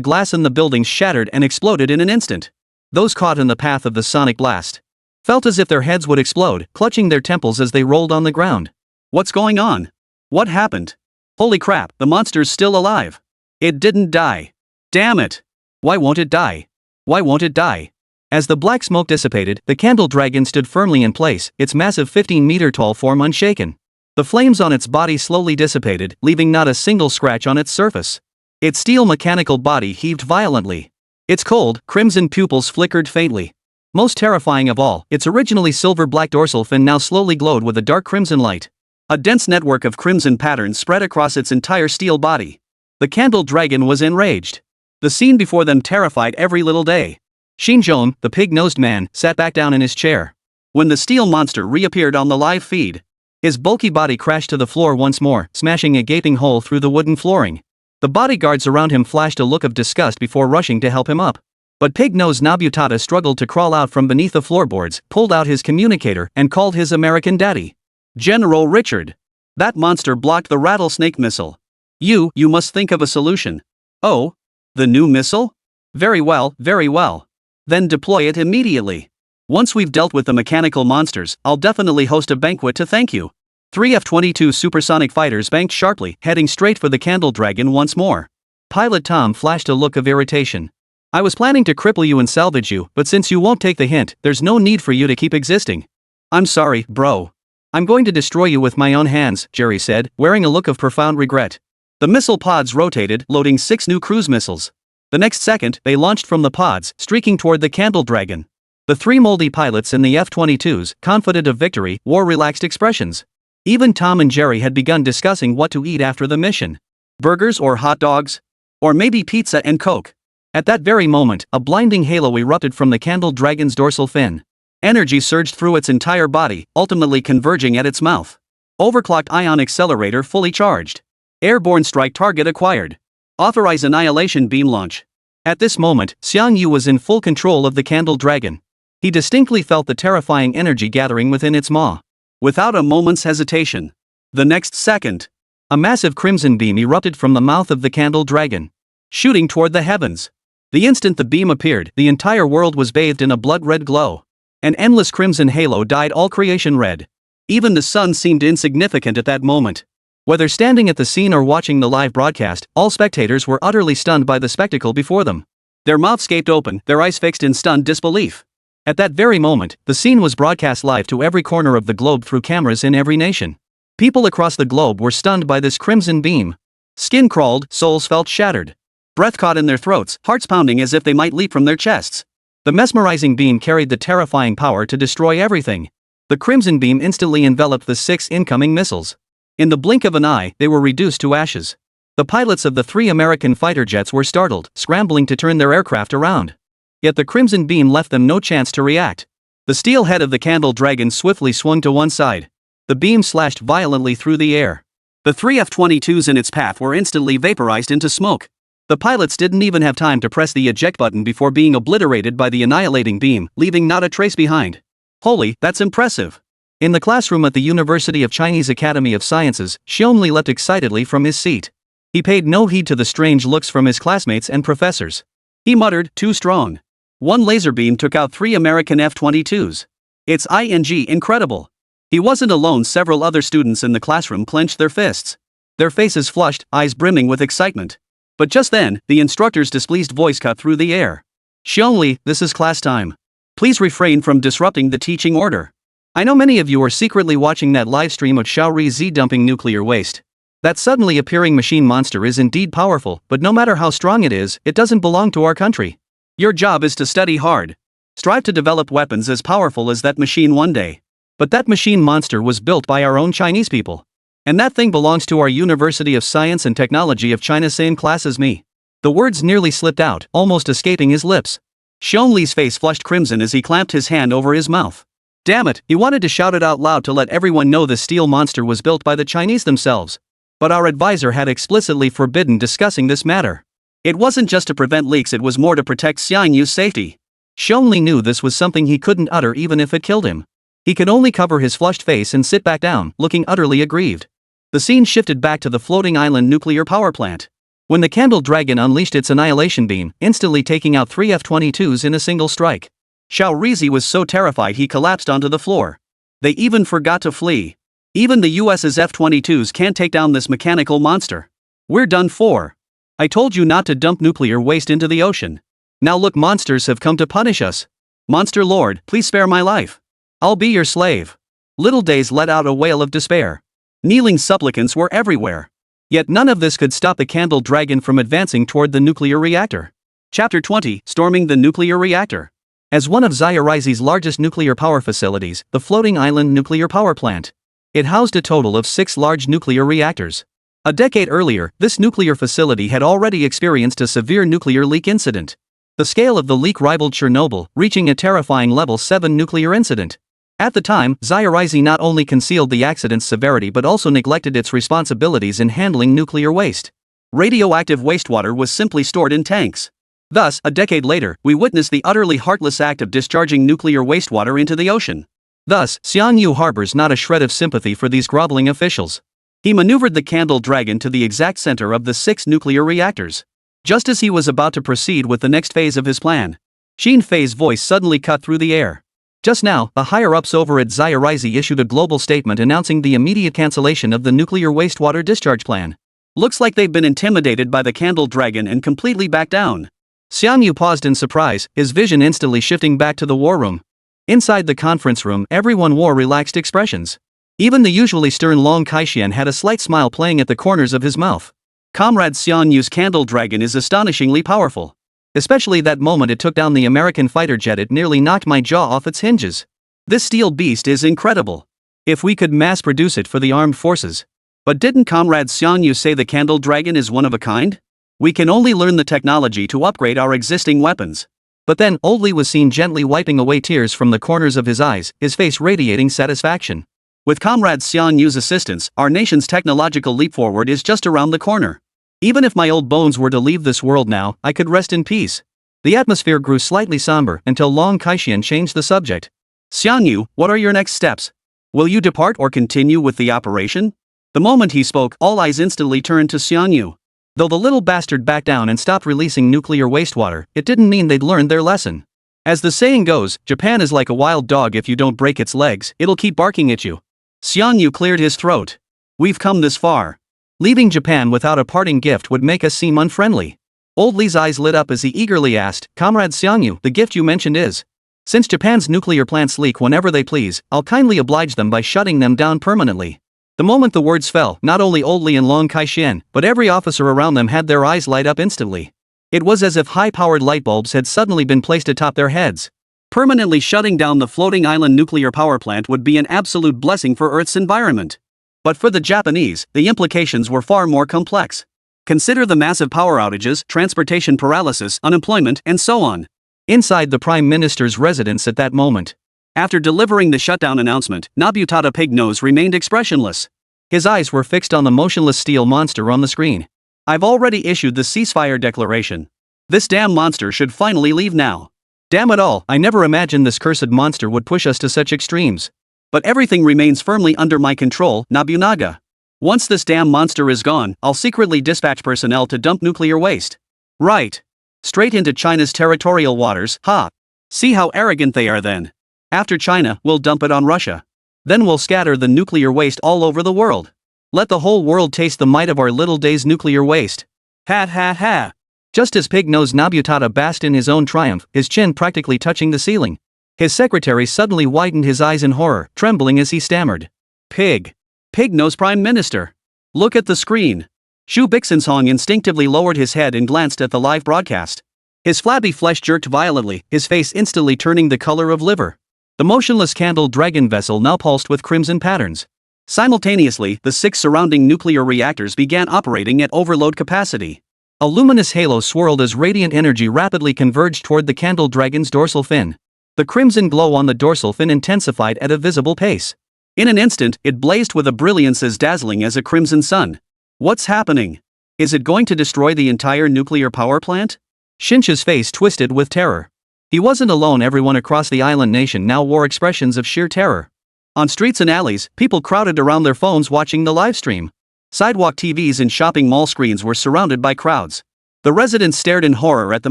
glass in the buildings shattered and exploded in an instant. Those caught in the path of the sonic blast felt as if their heads would explode, clutching their temples as they rolled on the ground. What's going on? What happened? Holy crap, the monster's still alive. It didn't die. Damn it. Why won't it die? Why won't it die? As the black smoke dissipated, the Candle Dragon stood firmly in place, its massive 15-meter-tall form unshaken. The flames on its body slowly dissipated, leaving not a single scratch on its surface. Its steel mechanical body heaved violently. Its cold, crimson pupils flickered faintly. Most terrifying of all, its originally silver-black dorsal fin now slowly glowed with a dark crimson light. A dense network of crimson patterns spread across its entire steel body. The Candle Dragon was enraged. The scene before them terrified every little day. Shinjon, the pig-nosed man, sat back down in his chair. When the steel monster reappeared on the live feed, his bulky body crashed to the floor once more, smashing a gaping hole through the wooden flooring. The bodyguards around him flashed a look of disgust before rushing to help him up. But pig-nosed Nobutada struggled to crawl out from beneath the floorboards, pulled out his communicator, and called his American daddy. General Richard. That monster blocked the rattlesnake missile. You must think of a solution. Oh? The new missile? Very well, very well. Then deploy it immediately. Once we've dealt with the mechanical monsters, I'll definitely host a banquet to thank you. 3 F-22 supersonic fighters banked sharply, heading straight for the Candle Dragon once more. Pilot Tom flashed a look of irritation. I was planning to cripple you and salvage you, but since you won't take the hint, there's no need for you to keep existing. I'm sorry, bro. I'm going to destroy you with my own hands, Jerry said, wearing a look of profound regret. The missile pods rotated, loading 6 new cruise missiles. The next second, they launched from the pods, streaking toward the Candle Dragon. The 3 moldy pilots in the F-22s, confident of victory, wore relaxed expressions. Even Tom and Jerry had begun discussing what to eat after the mission. Burgers or hot dogs? Or maybe pizza and Coke? At that very moment, a blinding halo erupted from the Candle Dragon's dorsal fin. Energy surged through its entire body, ultimately converging at its mouth. Overclocked ion accelerator fully charged. Airborne strike target acquired. Authorize annihilation beam launch. At this moment, Xiang Yu was in full control of the Candle Dragon. He distinctly felt the terrifying energy gathering within its maw. without a moment's hesitation. The next second, a massive crimson beam erupted from the mouth of the candle dragon, shooting toward the heavens. The instant the beam appeared, the entire world was bathed in a blood-red glow. An endless crimson halo dyed all creation red. Even the sun seemed insignificant at that moment. Whether standing at the scene or watching the live broadcast, all spectators were utterly stunned by the spectacle before them. Their mouths gaped open, their eyes fixed in stunned disbelief. At that very moment, the scene was broadcast live to every corner of the globe through cameras in every nation. People across the globe were stunned by this crimson beam. Skin crawled, souls felt shattered. Breath caught in their throats, hearts pounding as if they might leap from their chests. The mesmerizing beam carried the terrifying power to destroy everything. The crimson beam instantly enveloped the 6 incoming missiles. In the blink of an eye, they were reduced to ashes. The pilots of the 3 American fighter jets were startled, scrambling to turn their aircraft around. Yet the crimson beam left them no chance to react. The steel head of the candle dragon swiftly swung to one side. The beam slashed violently through the air. The 3 F-22s in its path were instantly vaporized into smoke. The pilots didn't even have time to press the eject button before being obliterated by the annihilating beam, leaving not a trace behind. Holy, that's impressive. In the classroom at the University of Chinese Academy of Sciences, Xiongli leapt excitedly from his seat. He paid no heed to the strange looks from his classmates and professors. He muttered, "Too strong." One laser beam took out 3 American F-22s. It's incredible. He wasn't alone. Several other students in the classroom clenched their fists. Their faces flushed, eyes brimming with excitement. But just then, the instructor's displeased voice cut through the air. "Xiongli, this is class time. Please refrain from disrupting the teaching order. I know many of you are secretly watching that live stream of Xiaorizi dumping nuclear waste. That suddenly appearing machine monster is indeed powerful, but no matter how strong it is, it doesn't belong to our country. Your job is to study hard. Strive to develop weapons as powerful as that machine one day. But that machine monster was built by our own Chinese people. And that thing belongs to our University of Science and Technology of China, same class as me." The words nearly slipped out, almost escaping his lips. Xiongli's face flushed crimson as he clamped his hand over his mouth. Damn it, he wanted to shout it out loud to let everyone know the steel monster was built by the Chinese themselves. But our advisor had explicitly forbidden discussing this matter. It wasn't just to prevent leaks, it was more to protect Xiangyu's safety. Xiongli knew this was something he couldn't utter even if it killed him. He could only cover his flushed face and sit back down, looking utterly aggrieved. The scene shifted back to the floating island nuclear power plant. When the candle dragon unleashed its annihilation beam, instantly taking out 3 F-22s in a single strike. Xiaorizi was so terrified he collapsed onto the floor. They even forgot to flee. Even the US's F-22s can't take down this mechanical monster. We're done for. I told you not to dump nuclear waste into the ocean. Now look, monsters have come to punish us. Monster Lord, please spare my life. I'll be your slave. Little Days let out a wail of despair. Kneeling supplicants were everywhere. Yet none of this could stop the candle dragon from advancing toward the nuclear reactor. Chapter 20, Storming the Nuclear Reactor. As one of Xiaorizi's largest nuclear power facilities, the floating island nuclear power plant. It housed a total of 6 large nuclear reactors. A decade earlier, this nuclear facility had already experienced a severe nuclear leak incident. The scale of the leak rivaled Chernobyl, reaching a terrifying level 7 nuclear incident. At the time, Xiaorizi not only concealed the accident's severity but also neglected its responsibilities in handling nuclear waste. Radioactive wastewater was simply stored in tanks. Thus, a decade later, we witnessed the utterly heartless act of discharging nuclear wastewater into the ocean. Thus, Xiangyu harbors not a shred of sympathy for these groveling officials. He maneuvered the candle dragon to the exact center of the 6 nuclear reactors. Just as he was about to proceed with the next phase of his plan, Xin Fei's voice suddenly cut through the air. Just now, the higher-ups over at Xiaorizi issued a global statement announcing the immediate cancellation of the nuclear wastewater discharge plan. Looks like they've been intimidated by the candle dragon and completely backed down. Xiangyu paused in surprise, his vision instantly shifting back to the war room. Inside the conference room, everyone wore relaxed expressions. Even the usually stern Long Kaixian had a slight smile playing at the corners of his mouth. Comrade Xiangyu's candle dragon is astonishingly powerful. Especially that moment it took down the American fighter jet, it nearly knocked my jaw off its hinges. This steel beast is incredible. If we could mass produce it for the armed forces. But didn't Comrade Xiangyu say the candle dragon is one of a kind? We can only learn the technology to upgrade our existing weapons. But then, Old Li was seen gently wiping away tears from the corners of his eyes, his face radiating satisfaction. With Comrade Xiangyu's assistance, our nation's technological leap forward is just around the corner. Even if my old bones were to leave this world now, I could rest in peace. The atmosphere grew slightly somber until Long Kaixian changed the subject. Xiangyu, what are your next steps? Will you depart or continue with the operation? The moment he spoke, all eyes instantly turned to Xiangyu. Though the little bastard backed down and stopped releasing nuclear wastewater, it didn't mean they'd learned their lesson. As the saying goes, Japan is like a wild dog. If you don't break its legs, it'll keep barking at you. Xiangyu cleared his throat. We've come this far. Leaving Japan without a parting gift would make us seem unfriendly. Old Li's eyes lit up as he eagerly asked, Comrade Xiangyu, the gift you mentioned is? Since Japan's nuclear plants leak whenever they please, I'll kindly oblige them by shutting them down permanently. The moment the words fell, not only Old Li and Long Kai-Shian, but every officer around them had their eyes light up instantly. It was as if high-powered light bulbs had suddenly been placed atop their heads. Permanently shutting down the floating island nuclear power plant would be an absolute blessing for Earth's environment. But for the Japanese, the implications were far more complex. Consider the massive power outages, transportation paralysis, unemployment, and so on. Inside the Prime Minister's residence at that moment, after delivering the shutdown announcement, Nobutada Pignose remained expressionless. His eyes were fixed on the motionless steel monster on the screen. I've already issued the ceasefire declaration. This damn monster should finally leave now. Damn it all, I never imagined this cursed monster would push us to such extremes. But everything remains firmly under my control, Nobunaga. Once this damn monster is gone, I'll secretly dispatch personnel to dump nuclear waste. Right. Straight into China's territorial waters, ha. See how arrogant they are then. After China, we'll dump it on Russia. Then we'll scatter the nuclear waste all over the world. Let the whole world taste the might of our little day's nuclear waste. Ha ha ha. Just as Pig-Nosed Nobutada basked in his own triumph, his chin practically touching the ceiling, his secretary suddenly widened his eyes in horror, trembling as he stammered. Pig-Nose Prime Minister. Look at the screen. Shu Bixensong instinctively lowered his head and glanced at the live broadcast. His flabby flesh jerked violently, his face instantly turning the color of liver. The motionless candle dragon vessel now pulsed with crimson patterns. Simultaneously, the 6 surrounding nuclear reactors began operating at overload capacity. A luminous halo swirled as radiant energy rapidly converged toward the candle dragon's dorsal fin. The crimson glow on the dorsal fin intensified at a visible pace. In an instant, it blazed with a brilliance as dazzling as a crimson sun. What's happening? Is it going to destroy the entire nuclear power plant? Shinsha's face twisted with terror. He wasn't alone. Everyone across the island nation now wore expressions of sheer terror. On streets and alleys, people crowded around their phones watching the livestream. Sidewalk TVs and shopping mall screens were surrounded by crowds. The residents stared in horror at the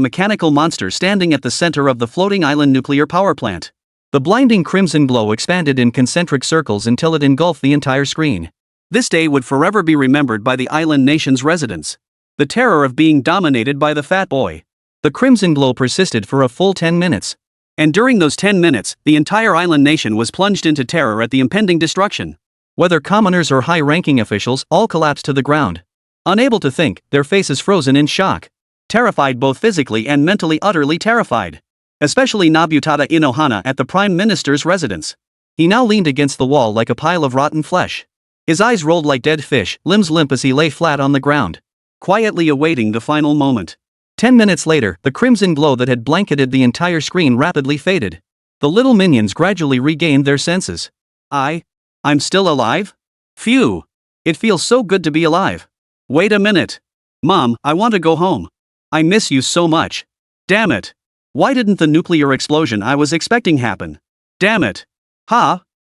mechanical monster standing at the center of the floating island nuclear power plant. The blinding crimson glow expanded in concentric circles until it engulfed the entire screen. This day would forever be remembered by the island nation's residents. The terror of being dominated by the fat boy. The crimson glow persisted for a full 10 minutes. And during those 10 minutes, the entire island nation was plunged into terror at the impending destruction. Whether commoners or high-ranking officials, all collapsed to the ground. Unable to think, their faces frozen in shock. Terrified both physically and mentally, utterly terrified. Especially Nobutada Inohana at the Prime Minister's residence. He now leaned against the wall like a pile of rotten flesh. His eyes rolled like dead fish, limbs limp as he lay flat on the ground, quietly awaiting the final moment. 10 minutes later, the crimson glow that had blanketed the entire screen rapidly faded. The little minions gradually regained their senses. I'm still alive? Phew! It feels so good to be alive. Wait a minute. Mom, I want to go home. I miss you so much. Damn it. Why didn't the nuclear explosion I was expecting happen? Damn it.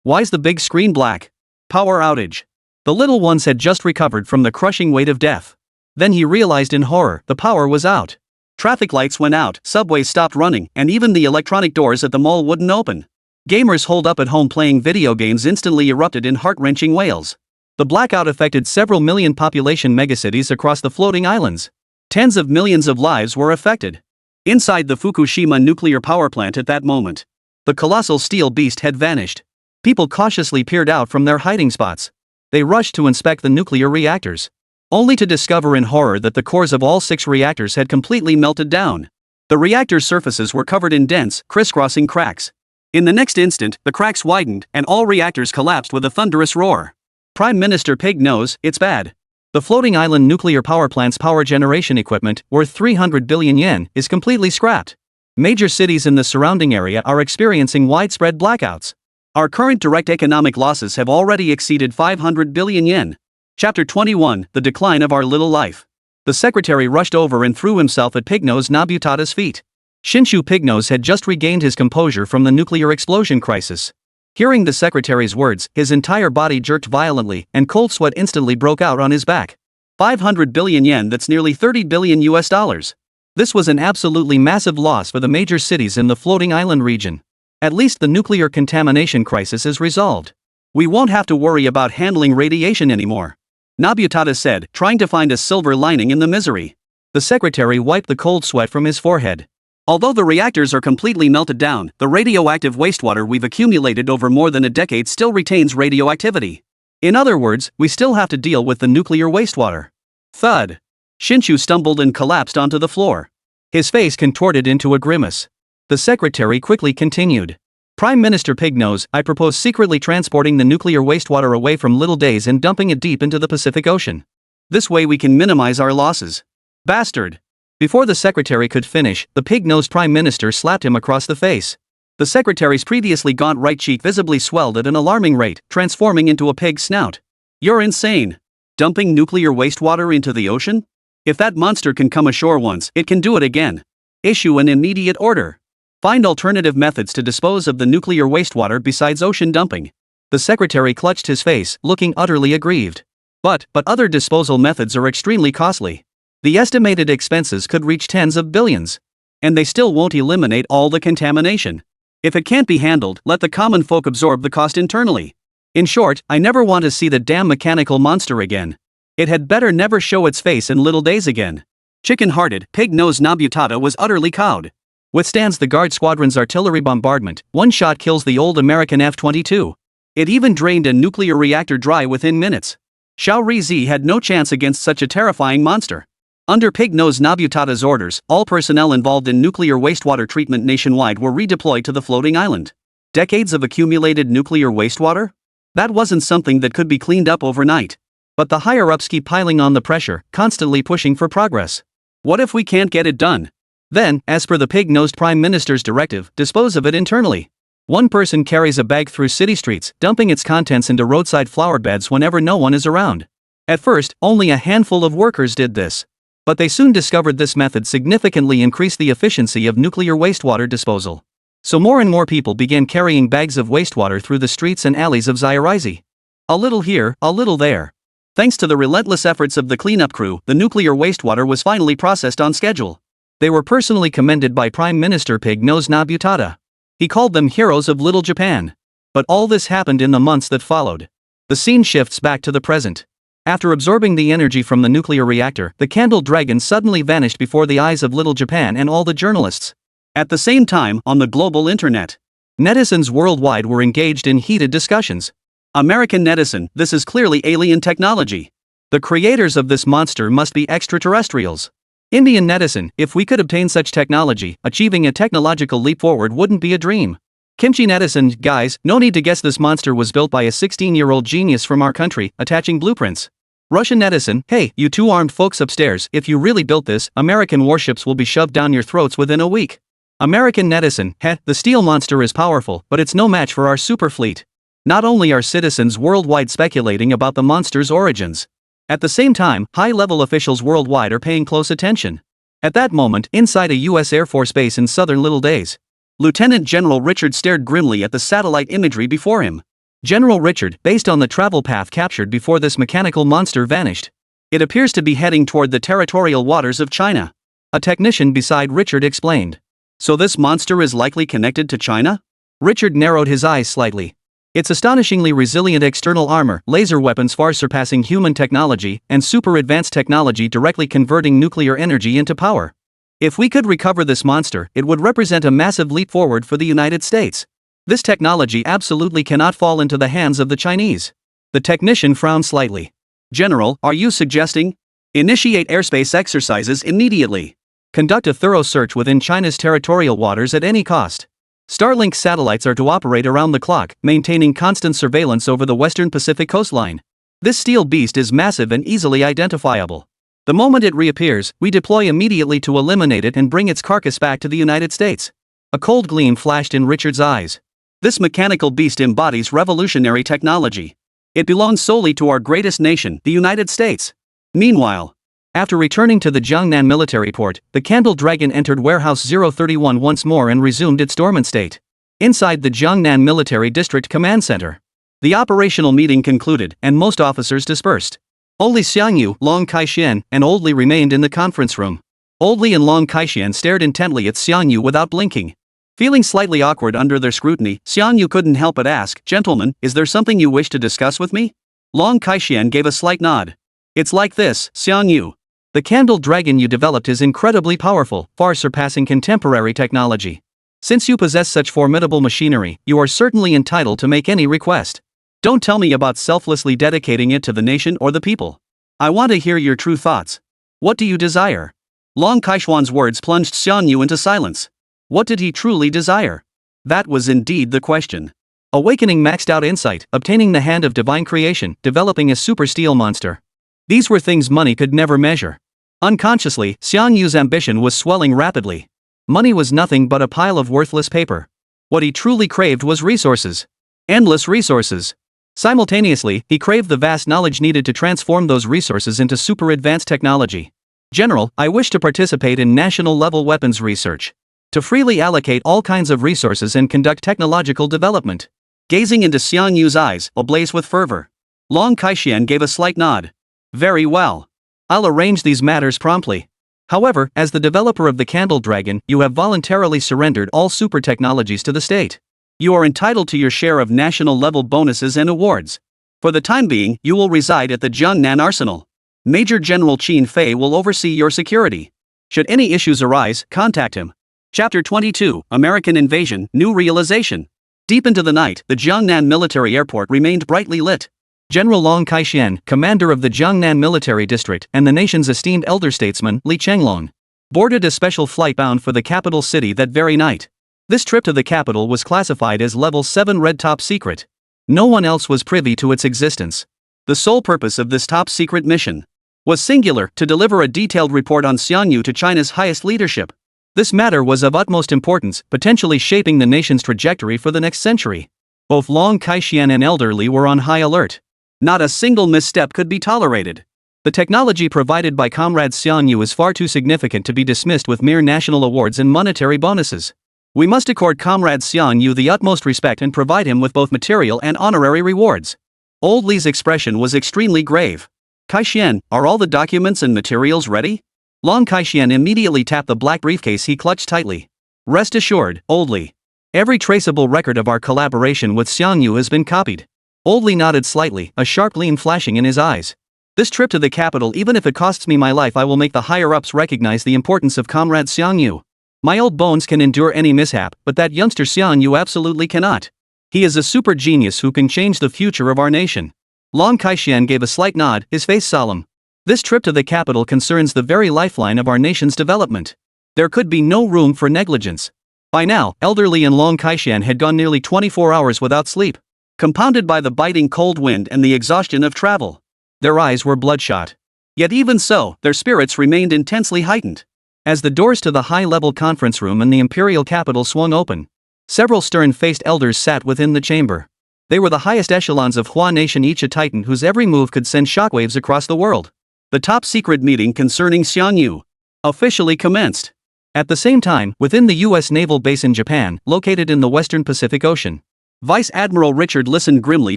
Why's the big screen black? Power outage. The little ones had just recovered from the crushing weight of death. Then he realized in horror, the power was out. Traffic lights went out, subways stopped running, and even the electronic doors at the mall wouldn't open. Gamers holed up at home playing video games instantly erupted in heart-wrenching wails. The blackout affected several million population megacities across the floating islands. Tens of millions of lives were affected. Inside the Fukushima nuclear power plant at that moment, the colossal steel beast had vanished. People cautiously peered out from their hiding spots. They rushed to inspect the nuclear reactors, only to discover in horror that the cores of all 6 reactors had completely melted down. The reactors' surfaces were covered in dense, crisscrossing cracks. In the next instant, the cracks widened, and all reactors collapsed with a thunderous roar. Prime Minister Pig knows, it's bad. The floating island nuclear power plant's power generation equipment, worth 300 billion yen, is completely scrapped. Major cities in the surrounding area are experiencing widespread blackouts. Our current direct economic losses have already exceeded 500 billion yen. Chapter 21, The Decline of Our Little Life. The secretary rushed over and threw himself at Pignose Nobutada's feet. Shinshu Pignose had just regained his composure from the nuclear explosion crisis. Hearing the secretary's words, his entire body jerked violently, and cold sweat instantly broke out on his back. 500 billion yen, that's nearly 30 billion US dollars. This was an absolutely massive loss for the major cities in the floating island region. At least the nuclear contamination crisis is resolved. We won't have to worry about handling radiation anymore, Nobutada said, trying to find a silver lining in the misery. The secretary wiped the cold sweat from his forehead. Although the reactors are completely melted down, the radioactive wastewater we've accumulated over more than a decade still retains radioactivity. In other words, we still have to deal with the nuclear wastewater. Thud. Shinshu stumbled and collapsed onto the floor. His face contorted into a grimace. The secretary quickly continued. Prime Minister Pignose, I propose secretly transporting the nuclear wastewater away from Little Days and dumping it deep into the Pacific Ocean. This way we can minimize our losses. Bastard! Before the secretary could finish, the pig-nosed prime minister slapped him across the face. The secretary's previously gaunt right cheek visibly swelled at an alarming rate, transforming into a pig's snout. You're insane! Dumping nuclear wastewater into the ocean? If that monster can come ashore once, it can do it again. Issue an immediate order. Find alternative methods to dispose of the nuclear wastewater besides ocean dumping. The secretary clutched his face, looking utterly aggrieved. But other disposal methods are extremely costly. The estimated expenses could reach tens of billions. And they still won't eliminate all the contamination. If it can't be handled, let the common folk absorb the cost internally. In short, I never want to see the damn mechanical monster again. It had better never show its face in Little Days again. Chicken-hearted, pig-nosed Nobutada was utterly cowed. Withstands the guard squadron's artillery bombardment, one shot kills the old American F-22. It even drained a nuclear reactor dry within minutes. Xiao Rizi had no chance against such a terrifying monster. Under pig-nosed Nobutada's orders, all personnel involved in nuclear wastewater treatment nationwide were redeployed to the floating island. Decades of accumulated nuclear wastewater? That wasn't something that could be cleaned up overnight. But the higher-ups keep piling on the pressure, constantly pushing for progress. What if we can't get it done? Then, as per the pig-nosed prime minister's directive, dispose of it internally. One person carries a bag through city streets, dumping its contents into roadside flower beds whenever no one is around. At first, only a handful of workers did this. But they soon discovered this method significantly increased the efficiency of nuclear wastewater disposal. So more and more people began carrying bags of wastewater through the streets and alleys of Zairizi. A little here, a little there. Thanks to the relentless efforts of the cleanup crew, the nuclear wastewater was finally processed on schedule. They were personally commended by Prime Minister Pig-Nose Nobutada. He called them heroes of Little Japan. But all this happened in the months that followed. The scene shifts back to the present. After absorbing the energy from the nuclear reactor, the candle dragon suddenly vanished before the eyes of Little Japan and all the journalists. At the same time, on the global internet, netizens worldwide were engaged in heated discussions. American netizen, this is clearly alien technology. The creators of this monster must be extraterrestrials. Indian netizen, if we could obtain such technology, achieving a technological leap forward wouldn't be a dream. Kimchi netizen, guys, no need to guess this monster was built by a 16-year-old genius from our country, attaching blueprints. Russian netizen, hey, you two armed folks upstairs, if you really built this, American warships will be shoved down your throats within a week. American netizen, the steel monster is powerful, but it's no match for our super fleet. Not only are citizens worldwide speculating about the monster's origins. At the same time, high-level officials worldwide are paying close attention. At that moment, inside a U.S. Air Force base in southern Little Days, Lieutenant General Richard stared grimly at the satellite imagery before him. General Richard, based on the travel path captured before this mechanical monster vanished, it appears to be heading toward the territorial waters of China. A technician beside Richard explained. So this monster is likely connected to China? Richard narrowed his eyes slightly. Its astonishingly resilient external armor, laser weapons far surpassing human technology, and super advanced technology directly converting nuclear energy into power. If we could recover this monster, it would represent a massive leap forward for the United States. This technology absolutely cannot fall into the hands of the Chinese. The technician frowned slightly. General, are you suggesting? Initiate airspace exercises immediately. Conduct a thorough search within China's territorial waters at any cost. Starlink satellites are to operate around the clock, maintaining constant surveillance over the western Pacific coastline. This steel beast is massive and easily identifiable. The moment it reappears, we deploy immediately to eliminate it and bring its carcass back to the United States. A cold gleam flashed in Richard's eyes. This mechanical beast embodies revolutionary technology. It belongs solely to our greatest nation, the United States. Meanwhile, after returning to the Jiangnan military port, the Candle Dragon entered Warehouse 031 once more and resumed its dormant state. inside the Jiangnan Military District Command Center. The operational meeting concluded, and most officers dispersed. Only Xiangyu, Long Kai-shian, and Old Li remained in the conference room. Old Li and Long Kai-shian stared intently at Xiangyu without blinking. Feeling slightly awkward under their scrutiny, Xiangyu couldn't help but ask, "Gentlemen, is there something you wish to discuss with me?" Long Kai-shian gave a slight nod. "It's like this, Xiangyu. The candle dragon you developed is incredibly powerful, far surpassing contemporary technology. Since you possess such formidable machinery, you are certainly entitled to make any request. Don't tell me about selflessly dedicating it to the nation or the people. I want to hear your true thoughts. What do you desire?" Long Kai-shian's words plunged Xiangyu into silence. What did he truly desire? That was indeed the question. Awakening maxed-out insight, obtaining the hand of divine creation, developing a supersteel monster. These were things money could never measure. Unconsciously, Xiangyu's ambition was swelling rapidly. Money was nothing but a pile of worthless paper. What he truly craved was resources. Endless resources. Simultaneously, he craved the vast knowledge needed to transform those resources into super-advanced technology. "General, I wish to participate in national-level weapons research. To freely allocate all kinds of resources and conduct technological development." Gazing into Xiangyu's eyes, ablaze with fervor, Long Kai-shian gave a slight nod. "Very well. I'll arrange these matters promptly. However, as the developer of the Candle Dragon, you have voluntarily surrendered all super technologies to the state. You are entitled to your share of national-level bonuses and awards. For the time being, you will reside at the Jiangnan Arsenal. Major General Qin Fei will oversee your security. Should any issues arise, contact him." Chapter 22, American Invasion, New Realization. Deep into the night, the Jiangnan Military Airport remained brightly lit. General Long Kai-shian, commander of the Jiangnan Military District, and the nation's esteemed elder statesman, Li Chenglong, boarded a special flight bound for the capital city that very night. This trip to the capital was classified as Level 7 Red Top Secret. No one else was privy to its existence. The sole purpose of this top-secret mission was singular: to deliver a detailed report on Xiangyu to China's highest leadership. This matter was of utmost importance, potentially shaping the nation's trajectory for the next century. Both Long Kai-shian and Elder Li were on high alert. Not a single misstep could be tolerated. The technology provided by Comrade Xiangyu is far too significant to be dismissed with mere national awards and monetary bonuses. We must accord Comrade Xiangyu the utmost respect and provide him with both material and honorary rewards. Old Li's expression was extremely grave. "Kai-shian, are all the documents and materials ready?" Long Kai-shian immediately tapped the black briefcase he clutched tightly. "Rest assured, Old Li. Every traceable record of our collaboration with Xiangyu has been copied." Old Li nodded slightly, a sharp gleam flashing in his eyes. "This trip to the capital, even if it costs me my life, I will make the higher-ups recognize the importance of Comrade Xiangyu. My old bones can endure any mishap, but that youngster Xiangyu absolutely cannot. He is a super genius who can change the future of our nation." Long Kai-shian gave a slight nod, his face solemn. "This trip to the capital concerns the very lifeline of our nation's development. There could be no room for negligence." By now, Elder Li and Long Kai-shian had gone nearly 24 hours without sleep, compounded by the biting cold wind and the exhaustion of travel. Their eyes were bloodshot. Yet even so, their spirits remained intensely heightened. As the doors to the high-level conference room in the imperial capital swung open, several stern-faced elders sat within the chamber. They were the highest echelons of Hua Nation, each a titan whose every move could send shockwaves across the world. The top-secret meeting concerning Xiangyu officially commenced. At the same time, within the U.S. naval base in Japan, located in the western Pacific Ocean, Vice Admiral Richard listened grimly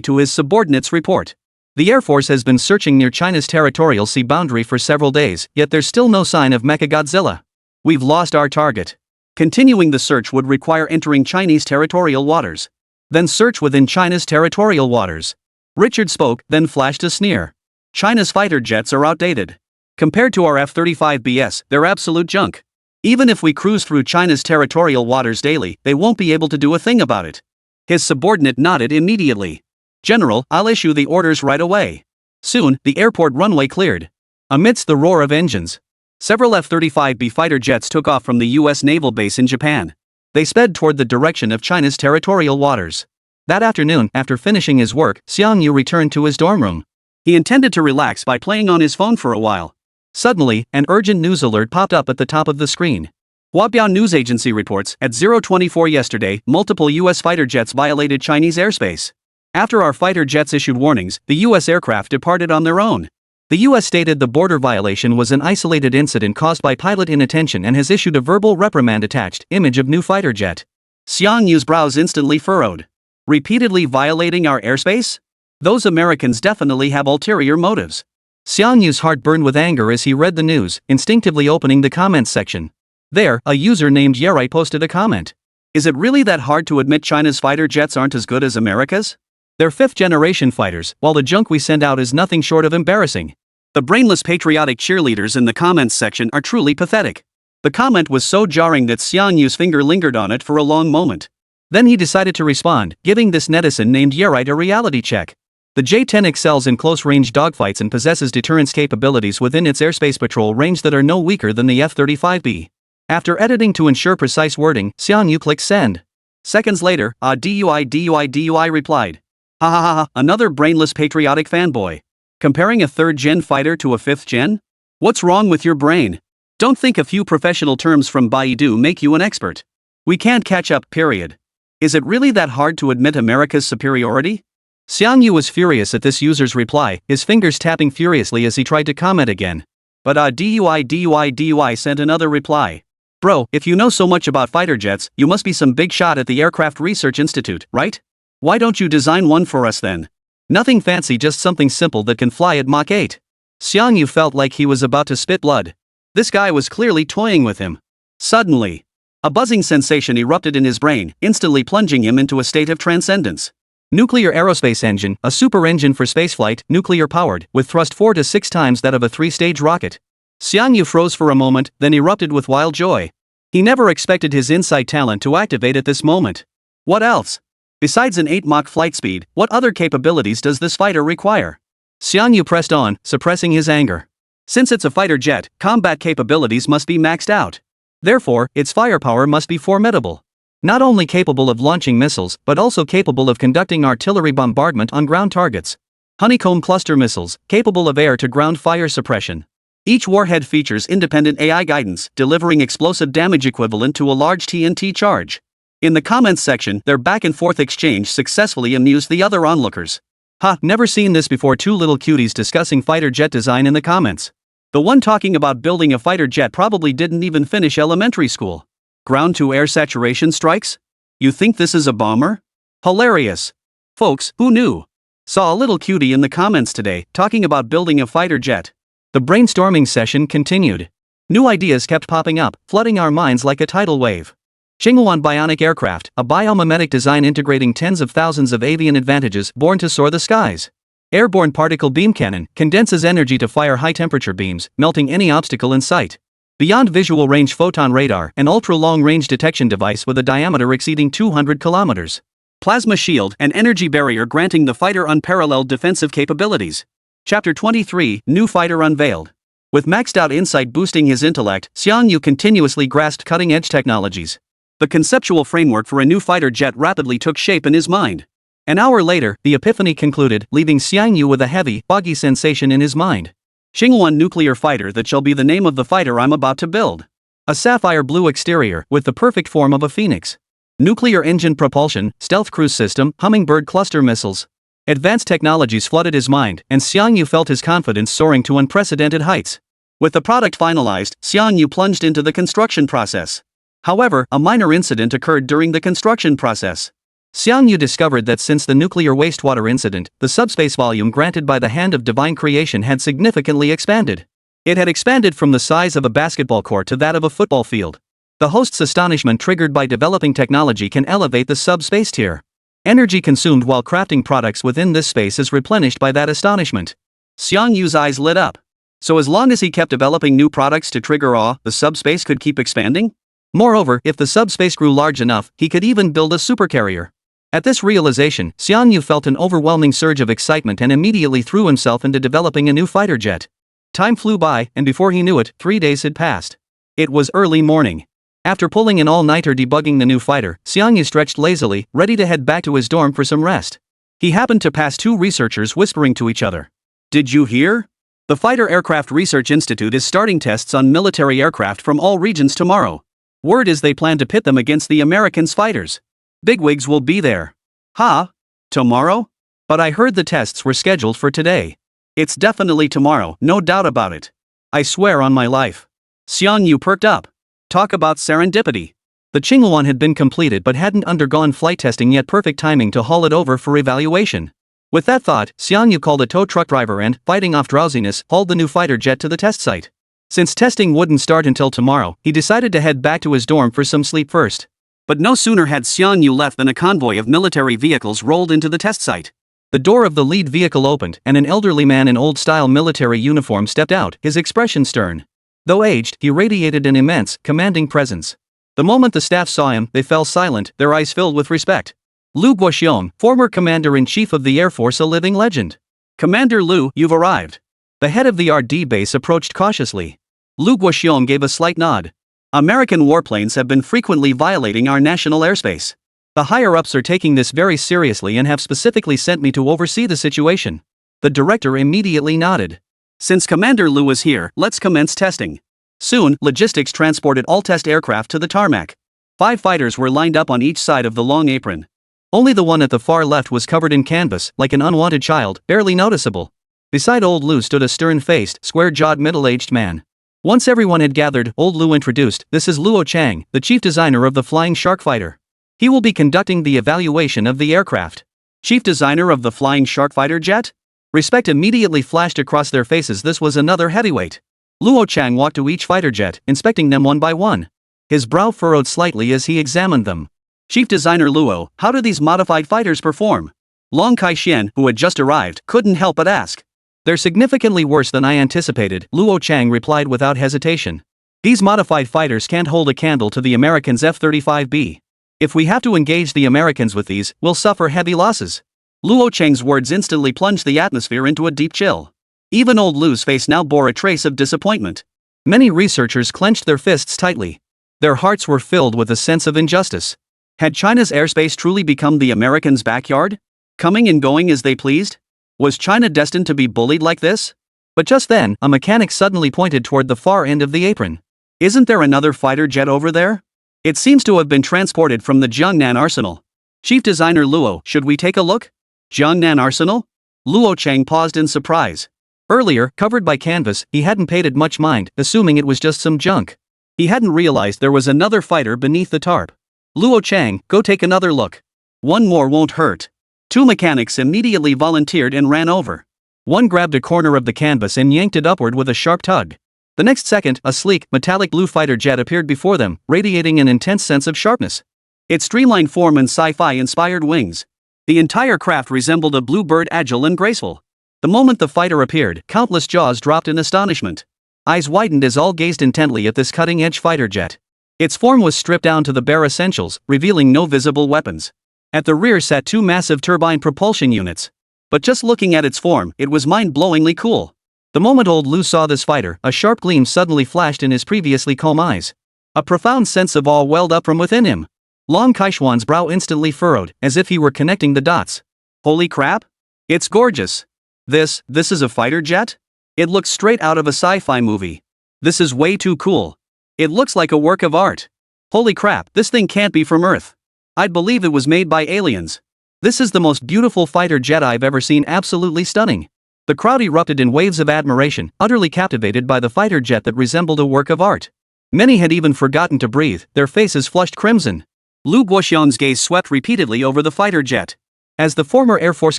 to his subordinate's report. The Air Force has been searching near China's territorial sea boundary for several days, yet there's still no sign of MECHA-GODZILLA. We've lost our target. Continuing the search would require entering Chinese territorial waters. Then search within China's territorial waters. Richard spoke, then flashed a sneer. China's fighter jets are outdated. Compared to our F-35Bs, they're absolute junk. Even if we cruise through China's territorial waters daily, they won't be able to do a thing about it. His subordinate nodded immediately. "General, I'll issue the orders right away." Soon, the airport runway cleared. Amidst the roar of engines, several F-35B fighter jets took off from the U.S. naval base in Japan. They sped toward the direction of China's territorial waters. That afternoon, after finishing his work, Xiangyu returned to his dorm room. He intended to relax by playing on his phone for a while. Suddenly, an urgent news alert popped up at the top of the screen. Huabiao News Agency reports, at 0:24 yesterday, multiple U.S. fighter jets violated Chinese airspace. After our fighter jets issued warnings, the U.S. aircraft departed on their own. The U.S. stated the border violation was an isolated incident caused by pilot inattention and has issued a verbal reprimand. Attached image of new fighter jet. Xiang Yu's brows instantly furrowed. Repeatedly violating our airspace? Those Americans definitely have ulterior motives. Xiang Yu's heart burned with anger as he read the news, instinctively opening the comments section. There, a user named Yerai posted a comment. Is it really that hard to admit China's fighter jets aren't as good as America's? They're fifth-generation fighters, while the junk we send out is nothing short of embarrassing. The brainless patriotic cheerleaders in the comments section are truly pathetic. The comment was so jarring that Xiang Yu's finger lingered on it for a long moment. Then he decided to respond, giving this netizen named Yerai a reality check. The J-10 excels in close-range dogfights and possesses deterrence capabilities within its airspace patrol range that are no weaker than the F-35B. After editing to ensure precise wording, Xiang Yu clicked send. Seconds later, DUI replied. Ha ha ha, another brainless patriotic fanboy. Comparing a third-gen fighter to a fifth-gen? What's wrong with your brain? Don't think a few professional terms from Baidu make you an expert. We can't catch up, period. Is it really that hard to admit America's superiority? Xiang Yu was furious at this user's reply, his fingers tapping furiously as he tried to comment again. But DUI sent another reply. Bro, if you know so much about fighter jets, you must be some big shot at the Aircraft Research Institute, right? Why don't you design one for us then? Nothing fancy, just something simple that can fly at Mach 8. Xiang Yu felt like he was about to spit blood. This guy was clearly toying with him. Suddenly, a buzzing sensation erupted in his brain, instantly plunging him into a state of transcendence. Nuclear aerospace engine, a super engine for spaceflight, nuclear-powered, with thrust 4 to 6 times that of a 3-stage rocket. Xiang Yu froze for a moment, then erupted with wild joy. He never expected his insight talent to activate at this moment. What else? Besides an 8 Mach flight speed, what other capabilities does this fighter require? Xiang Yu pressed on, suppressing his anger. Since it's a fighter jet, combat capabilities must be maxed out. Therefore, its firepower must be formidable. Not only capable of launching missiles, but also capable of conducting artillery bombardment on ground targets. Honeycomb cluster missiles, capable of air-to-ground fire suppression. Each warhead features independent AI guidance, delivering explosive damage equivalent to a large TNT charge. In the comments section, their back-and-forth exchange successfully amused the other onlookers. Ha, never seen this before. 2 little cuties discussing fighter jet design in the comments. The one talking about building a fighter jet probably didn't even finish elementary school. Ground-to-air saturation strikes? You think this is a bomber? Hilarious. Folks, who knew? Saw a little cutie in the comments today, talking about building a fighter jet. The brainstorming session continued. New ideas kept popping up, flooding our minds like a tidal wave. Xinguan bionic aircraft, a biomimetic design integrating tens of thousands of avian advantages born to soar the skies. Airborne particle beam cannon, condenses energy to fire high-temperature beams, melting any obstacle in sight. Beyond visual range photon radar, an ultra-long-range detection device with a diameter exceeding 200 kilometers. Plasma shield, an energy barrier granting the fighter unparalleled defensive capabilities. Chapter 23, New Fighter Unveiled. With maxed-out insight boosting his intellect, Xiang Yu continuously grasped cutting-edge technologies. The conceptual framework for a new fighter jet rapidly took shape in his mind. An hour later, the epiphany concluded, leaving Xiang Yu with a heavy, foggy sensation in his mind. Xinguan nuclear fighter, that shall be the name of the fighter I'm about to build. A sapphire blue exterior, with the perfect form of a phoenix. Nuclear engine propulsion, stealth cruise system, hummingbird cluster missiles. Advanced technologies flooded his mind, and Xiang Yu felt his confidence soaring to unprecedented heights. With the product finalized, Xiang Yu plunged into the construction process. However, a minor incident occurred during the construction process. Xiang Yu discovered that since the nuclear wastewater incident, the subspace volume granted by the hand of divine creation had significantly expanded. It had expanded from the size of a basketball court to that of a football field. The host's astonishment triggered by developing technology can elevate the subspace tier. Energy consumed while crafting products within this space is replenished by that astonishment. Xiang Yu's eyes lit up. So as long as he kept developing new products to trigger awe, the subspace could keep expanding? Moreover, if the subspace grew large enough, he could even build a supercarrier. At this realization, Xiang Yu felt an overwhelming surge of excitement and immediately threw himself into developing a new fighter jet. Time flew by, and before he knew it, 3 days had passed. It was early morning. After pulling an all-nighter debugging the new fighter, Xiang Yu stretched lazily, ready to head back to his dorm for some rest. He happened to pass 2 researchers whispering to each other. Did you hear? The Fighter Aircraft Research Institute is starting tests on military aircraft from all regions tomorrow. Word is they plan to pit them against the Americans' fighters. Bigwigs will be there. Ha? Tomorrow? But I heard the tests were scheduled for today. It's definitely tomorrow, no doubt about it. I swear on my life. Xiang Yu perked up. Talk about serendipity. The Qinghuan had been completed but hadn't undergone flight testing yet, perfect timing to haul it over for evaluation. With that thought, Xiangyu called a tow truck driver and, fighting off drowsiness, hauled the new fighter jet to the test site. Since testing wouldn't start until tomorrow, he decided to head back to his dorm for some sleep first. But no sooner had Xiangyu left than a convoy of military vehicles rolled into the test site. The door of the lead vehicle opened, and an elderly man in old-style military uniform stepped out, his expression stern. Though aged, he radiated an immense, commanding presence. The moment the staff saw him, they fell silent, their eyes filled with respect. Lu Guoxiong, former commander-in-chief of the Air Force, a living legend. Commander Lu, you've arrived. The head of the RD base approached cautiously. Lu Guoxiong gave a slight nod. American warplanes have been frequently violating our national airspace. The higher-ups are taking this very seriously and have specifically sent me to oversee the situation. The director immediately nodded. Since Commander Lu is here, let's commence testing. Soon, logistics transported all test aircraft to the tarmac. 5 fighters were lined up on each side of the long apron. Only the one at the far left was covered in canvas, like an unwanted child, barely noticeable. Beside old Lu stood a stern-faced, square-jawed middle-aged man. Once everyone had gathered, old Lu introduced, "This is Luo Chang, the chief designer of the Flying Shark Fighter. He will be conducting the evaluation of the aircraft." Chief designer of the Flying Shark Fighter jet? Respect immediately flashed across their faces. This was another heavyweight. Luo Chang walked to each fighter jet, inspecting them one by one. His brow furrowed slightly as he examined them. "Chief designer Luo, how do these modified fighters perform?" Long Kai-Xian, who had just arrived, couldn't help but ask. "They're significantly worse than I anticipated," Luo Chang replied without hesitation. "These modified fighters can't hold a candle to the Americans' F-35B. If we have to engage the Americans with these, we'll suffer heavy losses." Luo Chang's words instantly plunged the atmosphere into a deep chill. Even old Lu's face now bore a trace of disappointment. Many researchers clenched their fists tightly. Their hearts were filled with a sense of injustice. Had China's airspace truly become the Americans' backyard? Coming and going as they pleased? Was China destined to be bullied like this? But just then, a mechanic suddenly pointed toward the far end of the apron. "Isn't there another fighter jet over there? It seems to have been transported from the Jiangnan arsenal. Chief designer Luo, should we take a look?" Jiangnan arsenal? Luo Chang paused in surprise. Earlier, covered by canvas, he hadn't paid it much mind, assuming it was just some junk. He hadn't realized there was another fighter beneath the tarp. "Luo Chang, go take another look. One more won't hurt." 2 mechanics immediately volunteered and ran over. One grabbed a corner of the canvas and yanked it upward with a sharp tug. The next second, a sleek, metallic blue fighter jet appeared before them, radiating an intense sense of sharpness. Its streamlined form and sci-fi-inspired wings. The entire craft resembled a blue bird, agile and graceful. The moment the fighter appeared, countless jaws dropped in astonishment. Eyes widened as all gazed intently at this cutting-edge fighter jet. Its form was stripped down to the bare essentials, revealing no visible weapons. At the rear sat 2 massive turbine propulsion units. But just looking at its form, it was mind-blowingly cool. The moment old Lu saw this fighter, a sharp gleam suddenly flashed in his previously calm eyes. A profound sense of awe welled up from within him. Long Kai-Xuan's brow instantly furrowed, as if he were connecting the dots. "Holy crap! It's gorgeous! This is a fighter jet? It looks straight out of a sci-fi movie. This is way too cool. It looks like a work of art. Holy crap, this thing can't be from Earth. I'd believe it was made by aliens. This is the most beautiful fighter jet I've ever seen, absolutely stunning." The crowd erupted in waves of admiration, utterly captivated by the fighter jet that resembled a work of art. Many had even forgotten to breathe, their faces flushed crimson. Lu Guoxiong's gaze swept repeatedly over the fighter jet. As the former Air Force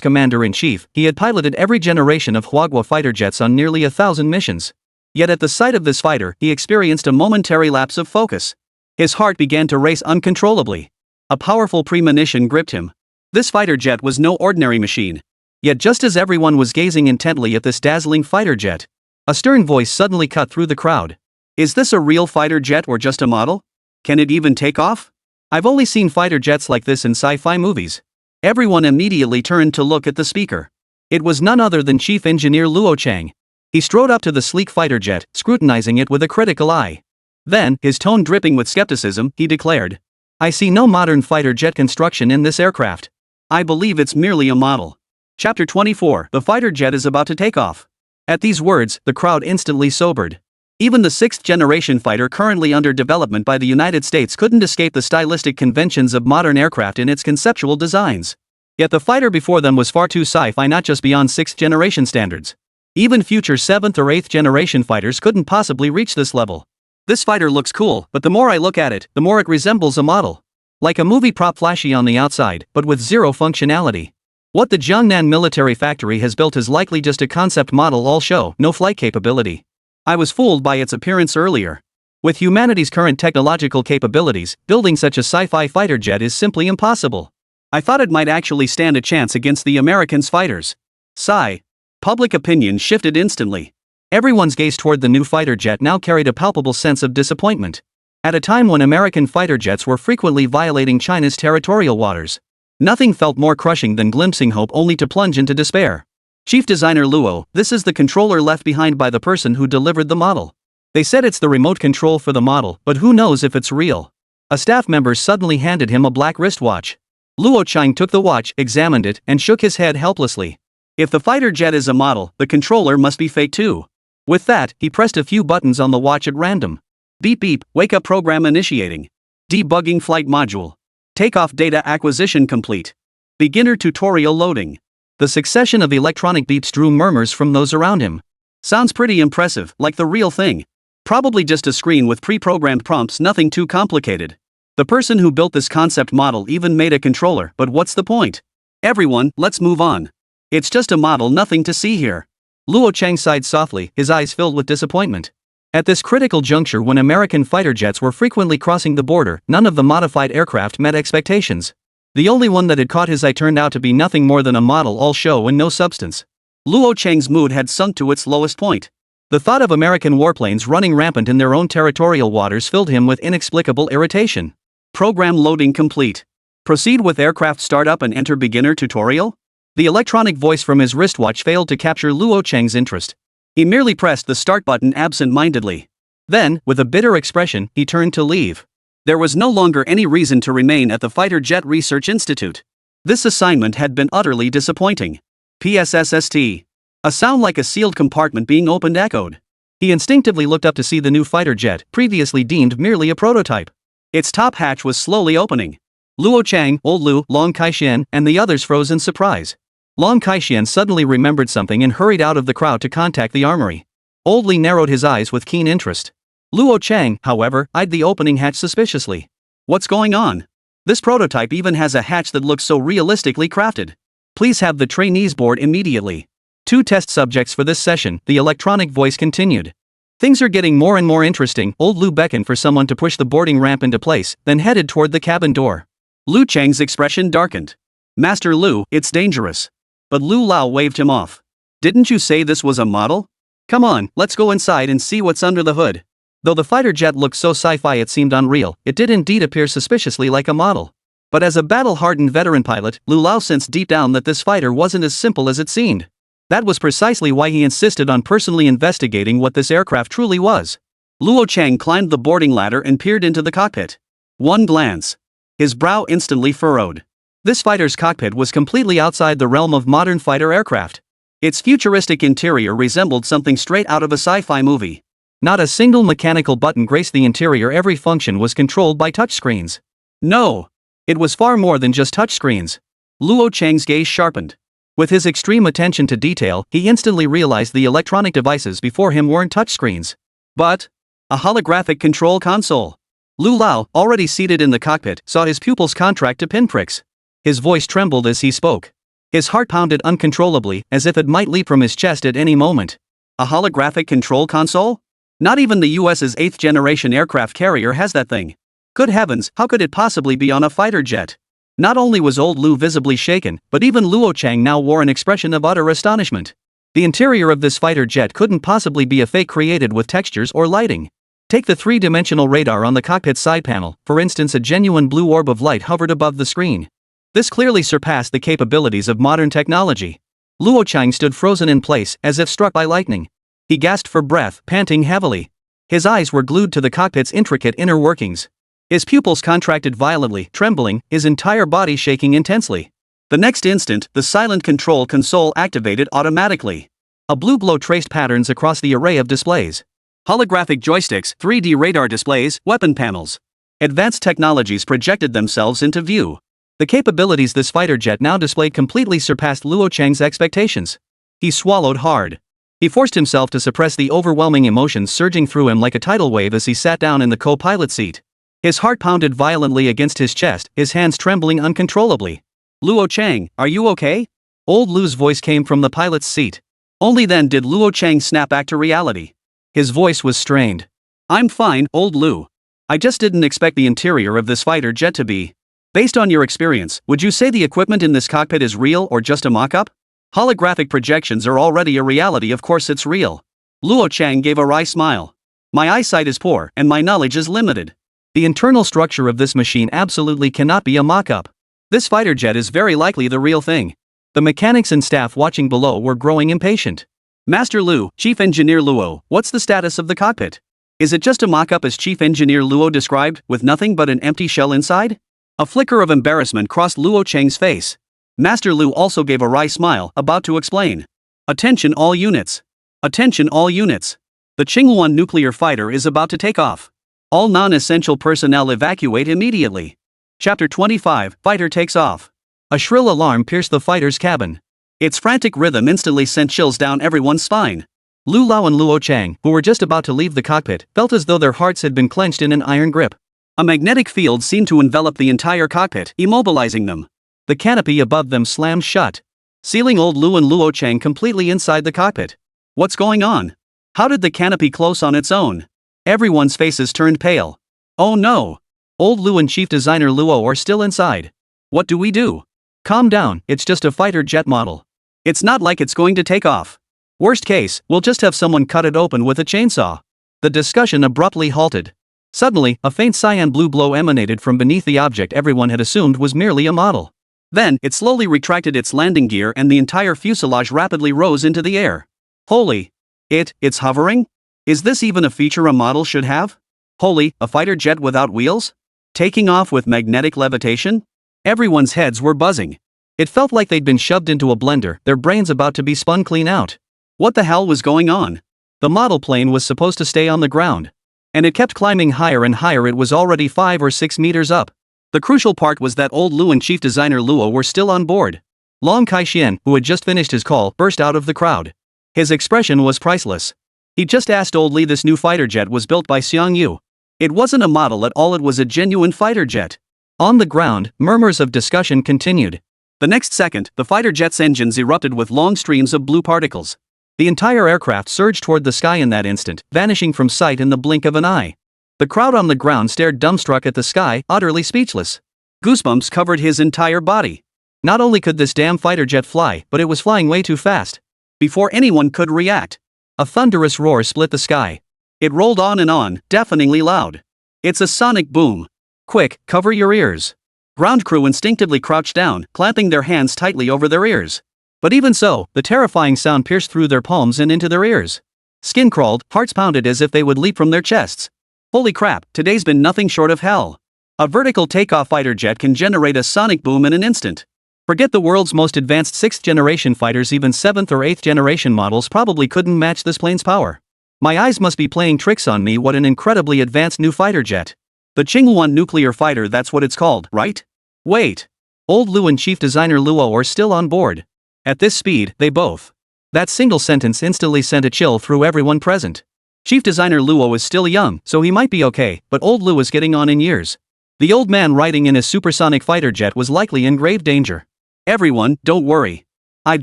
commander-in-chief, he had piloted every generation of Huagua fighter jets on nearly 1,000 missions. Yet at the sight of this fighter, he experienced a momentary lapse of focus. His heart began to race uncontrollably. A powerful premonition gripped him. This fighter jet was no ordinary machine. Yet just as everyone was gazing intently at this dazzling fighter jet, a stern voice suddenly cut through the crowd. "Is this a real fighter jet or just a model? Can it even take off? I've only seen fighter jets like this in sci-fi movies." Everyone immediately turned to look at the speaker. It was none other than Chief Engineer Luo Chang. He strode up to the sleek fighter jet, scrutinizing it with a critical eye. Then, his tone dripping with skepticism, he declared, "I see no modern fighter jet construction in this aircraft. I believe it's merely a model." Chapter 24, The fighter jet is about to take off. At these words, the crowd instantly sobered. Even the 6th-generation fighter currently under development by the United States couldn't escape the stylistic conventions of modern aircraft in its conceptual designs. Yet the fighter before them was far too sci-fi, not just beyond 6th-generation standards. Even future 7th or 8th-generation fighters couldn't possibly reach this level. This fighter looks cool, but the more I look at it, the more it resembles a model. Like a movie prop, flashy on the outside, but with zero functionality. What the Jiangnan military factory has built is likely just a concept model, all show, no flight capability. I was fooled by its appearance earlier. With humanity's current technological capabilities, building such a sci-fi fighter jet is simply impossible. I thought it might actually stand a chance against the Americans' fighters. Sigh. Public opinion shifted instantly. Everyone's gaze toward the new fighter jet now carried a palpable sense of disappointment. At a time when American fighter jets were frequently violating China's territorial waters, nothing felt more crushing than glimpsing hope only to plunge into despair. Chief Designer Luo, this is the controller left behind by the person who delivered the model. They said it's the remote control for the model, but who knows if it's real. A staff member suddenly handed him a black wristwatch. Luo Chang took the watch, examined it, and shook his head helplessly. If the fighter jet is a model, the controller must be fake too. With that, he pressed a few buttons on the watch at random. Beep beep, wake up program initiating. Debugging flight module. Takeoff data acquisition complete. Beginner tutorial loading. The succession of electronic beeps drew murmurs from those around him. Sounds pretty impressive, like the real thing. Probably just a screen with pre-programmed prompts, nothing too complicated. The person who built this concept model even made a controller, but what's the point? Everyone, let's move on. It's just a model, nothing to see here. Luo Chang sighed softly, his eyes filled with disappointment. At this critical juncture, when American fighter jets were frequently crossing the border, none of the modified aircraft met expectations. The only one that had caught his eye turned out to be nothing more than a model, all show and no substance. Luo Chang's mood had sunk to its lowest point. The thought of American warplanes running rampant in their own territorial waters filled him with inexplicable irritation. Program loading complete. Proceed with aircraft startup and enter beginner tutorial? The electronic voice from his wristwatch failed to capture Luo Chang's interest. He merely pressed the start button absent-mindedly. Then, with a bitter expression, he turned to leave. There was no longer any reason to remain at the Fighter Jet Research Institute. This assignment had been utterly disappointing. PSSST. A sound like a sealed compartment being opened echoed. He instinctively looked up to see the new fighter jet, previously deemed merely a prototype. Its top hatch was slowly opening. Luo Chang, Old Lu, Long Kai-Shian, and the others froze in surprise. Long Kai-Shian suddenly remembered something and hurried out of the crowd to contact the armory. Old Li narrowed his eyes with keen interest. Luo Chang, however, eyed the opening hatch suspiciously. What's going on? This prototype even has a hatch that looks so realistically crafted. Please have the trainees board immediately. 2 test subjects for this session, the electronic voice continued. Things are getting more and more interesting. Old Lu beckoned for someone to push the boarding ramp into place, then headed toward the cabin door. Lu Chang's expression darkened. Master Lu, it's dangerous. But Lu Lao waved him off. Didn't you say this was a model? Come on, let's go inside and see what's under the hood. Though the fighter jet looked so sci-fi it seemed unreal, it did indeed appear suspiciously like a model. But as a battle-hardened veteran pilot, Lu Lao sensed deep down that this fighter wasn't as simple as it seemed. That was precisely why he insisted on personally investigating what this aircraft truly was. Luo Chang climbed the boarding ladder and peered into the cockpit. One glance. His brow instantly furrowed. This fighter's cockpit was completely outside the realm of modern fighter aircraft. Its futuristic interior resembled something straight out of a sci-fi movie. Not a single mechanical button graced the interior, every function was controlled by touchscreens. No! It was far more than just touchscreens. Luo Chang's gaze sharpened. With his extreme attention to detail, he instantly realized the electronic devices before him weren't touchscreens. But a holographic control console. Lu Lao, already seated in the cockpit, saw his pupils contract to pinpricks. His voice trembled as he spoke. His heart pounded uncontrollably, as if it might leap from his chest at any moment. A holographic control console? Not even the US's 8th-generation aircraft carrier has that thing. Good heavens, how could it possibly be on a fighter jet? Not only was Old Lu visibly shaken, but even Luo Chang now wore an expression of utter astonishment. The interior of this fighter jet couldn't possibly be a fake created with textures or lighting. Take the 3-dimensional radar on the cockpit side panel, for instance. A genuine blue orb of light hovered above the screen. This clearly surpassed the capabilities of modern technology. Luo Chang stood frozen in place, as if struck by lightning. He gasped for breath, panting heavily. His eyes were glued to the cockpit's intricate inner workings. His pupils contracted violently, trembling, his entire body shaking intensely. The next instant, the silent control console activated automatically. A blue glow traced patterns across the array of displays. Holographic joysticks, 3D radar displays, weapon panels. Advanced technologies projected themselves into view. The capabilities this fighter jet now displayed completely surpassed Luo Chang's expectations. He swallowed hard. He forced himself to suppress the overwhelming emotions surging through him like a tidal wave as he sat down in the co-pilot seat. His heart pounded violently against his chest, his hands trembling uncontrollably. "Luo Chang, are you okay?" Old Lu's voice came from the pilot's seat. Only then did Luo Chang snap back to reality. His voice was strained. "I'm fine, old Lu. I just didn't expect the interior of this fighter jet to be. Based on your experience, would you say the equipment in this cockpit is real or just a mock-up? Holographic projections are already a reality, of course it's real." Luo Chang gave a wry smile. "My eyesight is poor and my knowledge is limited. The internal structure of this machine absolutely cannot be a mock-up. This fighter jet is very likely the real thing." The mechanics and staff watching below were growing impatient. "Master Lu, Chief Engineer Luo, what's the status of the cockpit? Is it just a mock-up as Chief Engineer Luo described, with nothing but an empty shell inside?" A flicker of embarrassment crossed Luo Chang's face. Master Lu also gave a wry smile, about to explain. "Attention all units. Attention all units. The Qinghuan nuclear fighter is about to take off. All non-essential personnel evacuate immediately." Chapter 25, Fighter Takes Off. A shrill alarm pierced the fighter's cabin. Its frantic rhythm instantly sent chills down everyone's spine. Lu Lao and Luo Chang, who were just about to leave the cockpit, felt as though their hearts had been clenched in an iron grip. A magnetic field seemed to envelop the entire cockpit, immobilizing them. The canopy above them slammed shut, sealing old Lu and Luo Chang completely inside the cockpit. What's going on? How did the canopy close on its own? Everyone's faces turned pale. Oh no! Old Lu and Chief Designer Luo are still inside. What do we do? Calm down, it's just a fighter jet model. It's not like it's going to take off. Worst case, we'll just have someone cut it open with a chainsaw. The discussion abruptly halted. Suddenly, a faint cyan blue glow emanated from beneath the object everyone had assumed was merely a model. Then, it slowly retracted its landing gear and the entire fuselage rapidly rose into the air. Holy! It's hovering? Is this even a feature a model should have? Holy, a fighter jet without wheels? Taking off with magnetic levitation? Everyone's heads were buzzing. It felt like they'd been shoved into a blender, their brains about to be spun clean out. What the hell was going on? The model plane was supposed to stay on the ground. And it kept climbing higher and higher. It was already 5 or 6 meters up. The crucial part was that old Lu and Chief Designer Luo were still on board. Long Kai-Xian, who had just finished his call, burst out of the crowd. His expression was priceless. He just asked old Li this new fighter jet was built by Xiang Yu. It wasn't a model at all, it was a genuine fighter jet. On the ground, murmurs of discussion continued. The next second, the fighter jet's engines erupted with long streams of blue particles. The entire aircraft surged toward the sky in that instant, vanishing from sight in the blink of an eye. The crowd on the ground stared dumbstruck at the sky, utterly speechless. Goosebumps covered his entire body. Not only could this damn fighter jet fly, but it was flying way too fast. Before anyone could react, a thunderous roar split the sky. It rolled on, deafeningly loud. It's a sonic boom. Quick, cover your ears. Ground crew instinctively crouched down, clamping their hands tightly over their ears. But even so, the terrifying sound pierced through their palms and into their ears. Skin crawled, hearts pounded as if they would leap from their chests. Holy crap, today's been nothing short of hell. A vertical takeoff fighter jet can generate a sonic boom in an instant. Forget the world's most advanced 6th generation fighters, even 7th or 8th generation models probably couldn't match this plane's power. My eyes must be playing tricks on me. What an incredibly advanced new fighter jet. The Qinghuan nuclear fighter, that's what it's called, right? Wait. Old Lu and Chief Designer Luo are still on board. At this speed, they both. That single sentence instantly sent a chill through everyone present. Chief Designer Luo is still young, so he might be okay, but old Lu is getting on in years. The old man riding in his supersonic fighter jet was likely in grave danger. Everyone, don't worry. I've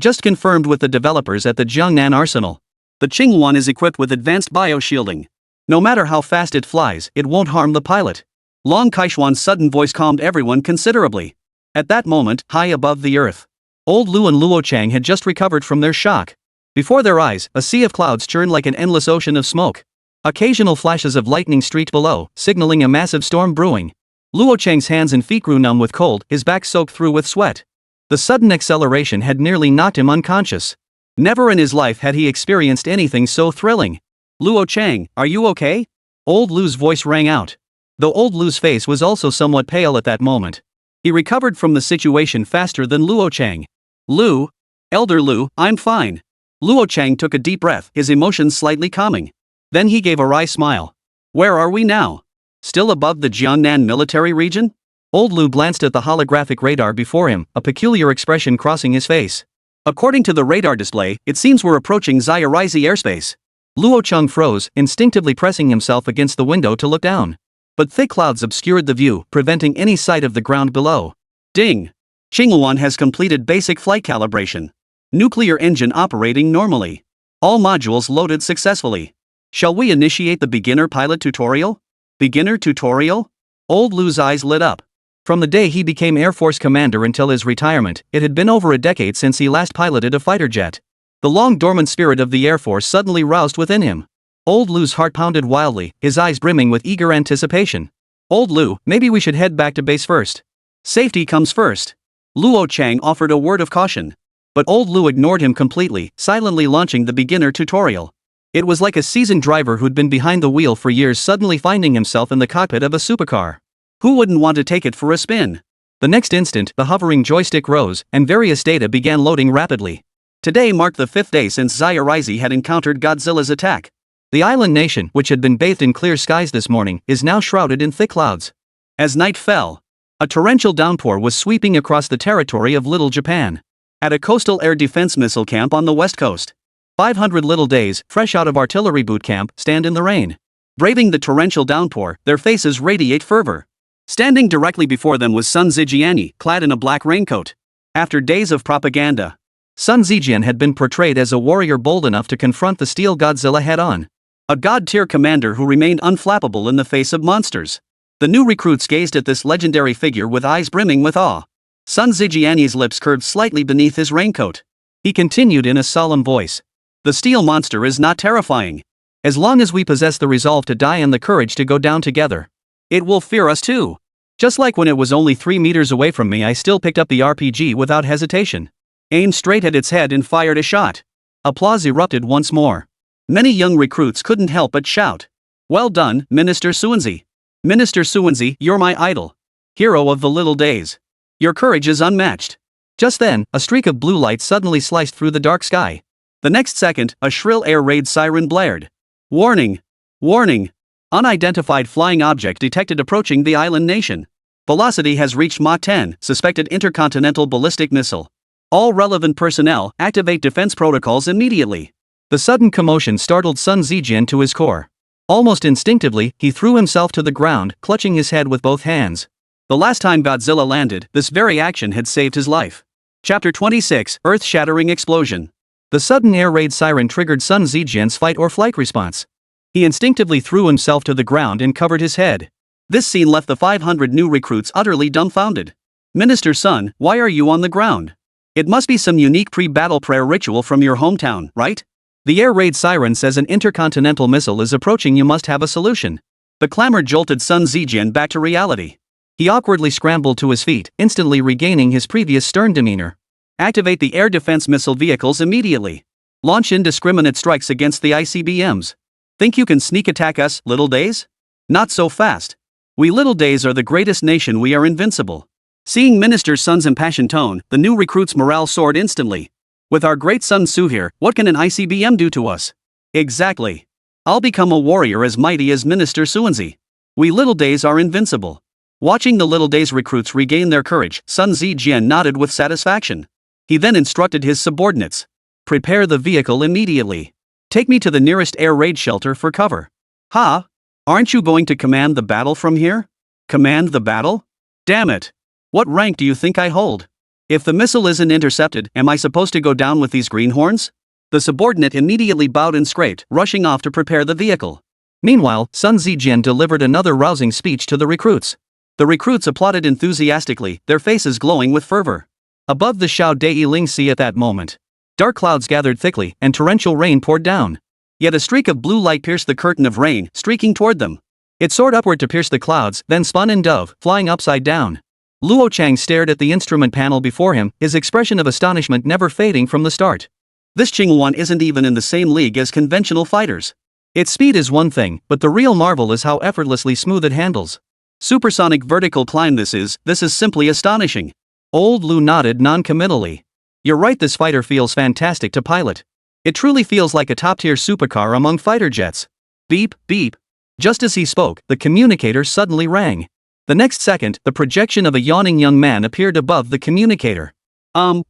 just confirmed with the developers at the Jiangnan Arsenal. The Qinghuan is equipped with advanced bioshielding. No matter how fast it flies, it won't harm the pilot. Long Kai-Xuan's sudden voice calmed everyone considerably. At that moment, high above the earth, old Lu and Luo Chang had just recovered from their shock. Before their eyes, a sea of clouds churned like an endless ocean of smoke. Occasional flashes of lightning streaked below, signaling a massive storm brewing. Luo Chang's hands and feet grew numb with cold, his back soaked through with sweat. The sudden acceleration had nearly knocked him unconscious. Never in his life had he experienced anything so thrilling. Luo Chang, are you okay? Old Lu's voice rang out. Though old Lu's face was also somewhat pale at that moment. He recovered from the situation faster than Luo Chang. Lu? Elder Lu, I'm fine. Luo Chang took a deep breath, his emotions slightly calming. Then he gave a wry smile. Where are we now? Still above the Jiangnan military region? Old Lu glanced at the holographic radar before him, a peculiar expression crossing his face. According to the radar display, it seems we're approaching Vaporize airspace. Luo Cheng froze, instinctively pressing himself against the window to look down. But thick clouds obscured the view, preventing any sight of the ground below. Ding! Qingyuan has completed basic flight calibration. Nuclear engine operating normally. All modules loaded successfully. Shall we initiate the beginner pilot tutorial? Beginner tutorial? Old Lu's eyes lit up. From the day he became Air Force commander until his retirement, it had been over a decade since he last piloted a fighter jet. The long-dormant spirit of the Air Force suddenly roused within him. Old Lu's heart pounded wildly, his eyes brimming with eager anticipation. Old Lu, maybe we should head back to base first. Safety comes first. Luo Chang offered a word of caution. But Old Lu ignored him completely, silently launching the beginner tutorial. It was like a seasoned driver who'd been behind the wheel for years suddenly finding himself in the cockpit of a supercar. Who wouldn't want to take it for a spin? The next instant, the hovering joystick rose, and various data began loading rapidly. Today marked the 5th day since Vaporize had encountered Godzilla's attack. The island nation, which had been bathed in clear skies this morning, is now shrouded in thick clouds. As night fell, a torrential downpour was sweeping across the territory of Little Japan. At a coastal air defense missile camp on the west coast, 500 little days, fresh out of artillery boot camp, stand in the rain. Braving the torrential downpour, their faces radiate fervor. Standing directly before them was Sun Zijian, clad in a black raincoat. After days of propaganda, Sun Zijian had been portrayed as a warrior bold enough to confront the steel Godzilla head-on. A god-tier commander who remained unflappable in the face of monsters. The new recruits gazed at this legendary figure with eyes brimming with awe. Sun Zijian's lips curved slightly beneath his raincoat. He continued in a solemn voice. The steel monster is not terrifying. As long as we possess the resolve to die and the courage to go down together, it will fear us too. Just like when it was only 3 meters away from me, I still picked up the RPG without hesitation. Aimed straight at its head and fired a shot. Applause erupted once more. Many young recruits couldn't help but shout. Well done, Minister Suanzi. Minister Suanzi, you're my idol. Hero of the little days. Your courage is unmatched. Just then, a streak of blue light suddenly sliced through the dark sky. The next second, a shrill air raid siren blared. Warning! Warning! Unidentified flying object detected approaching the island nation. Velocity has reached Mach 10, suspected intercontinental ballistic missile. All relevant personnel, activate defense protocols immediately. The sudden commotion startled Sun Zijian to his core. Almost instinctively, he threw himself to the ground, clutching his head with both hands. The last time Godzilla landed, this very action had saved his life. Chapter 26, Earth-Shattering Explosion. The sudden air raid siren triggered Sun Zijian's fight or flight response. He instinctively threw himself to the ground and covered his head. This scene left the 500 new recruits utterly dumbfounded. Minister Sun, why are you on the ground? It must be some unique pre-battle prayer ritual from your hometown, right? The air raid siren says an intercontinental missile is approaching, you must have a solution. The clamor jolted Sun Zijian back to reality. He awkwardly scrambled to his feet, instantly regaining his previous stern demeanor. Activate the air defense missile vehicles immediately. Launch indiscriminate strikes against the ICBMs. Think you can sneak attack us, little days? Not so fast. We little days are the greatest nation, we are invincible. Seeing Minister Sun's impassioned tone, the new recruits' morale soared instantly. With our great Sun Tzu here, what can an ICBM do to us? Exactly. I'll become a warrior as mighty as Minister Suanzi. We little days are invincible. Watching the little days recruits regain their courage, Sun Zijian nodded with satisfaction. He then instructed his subordinates. Prepare the vehicle immediately. Take me to the nearest air raid shelter for cover. Ha? Aren't you going to command the battle from here? Command the battle? Damn it. What rank do you think I hold? If the missile isn't intercepted, am I supposed to go down with these greenhorns? The subordinate immediately bowed and scraped, rushing off to prepare the vehicle. Meanwhile, Sun Zijian delivered another rousing speech to the recruits. The recruits applauded enthusiastically, their faces glowing with fervor. Above the Shao Dei Ling Sea at that moment, dark clouds gathered thickly, and torrential rain poured down. Yet a streak of blue light pierced the curtain of rain, streaking toward them. It soared upward to pierce the clouds, then spun in dove, flying upside down. Luo Chang stared at the instrument panel before him, his expression of astonishment never fading from the start. This Qingyuan isn't even in the same league as conventional fighters. Its speed is one thing, but the real marvel is how effortlessly smooth it handles. Supersonic vertical climb this is simply astonishing. Old Lu nodded non-committally. You're right, this fighter feels fantastic to pilot. It truly feels like a top-tier supercar among fighter jets. Beep, beep. Just as he spoke, the communicator suddenly rang. The next second, the projection of a yawning young man appeared above the communicator.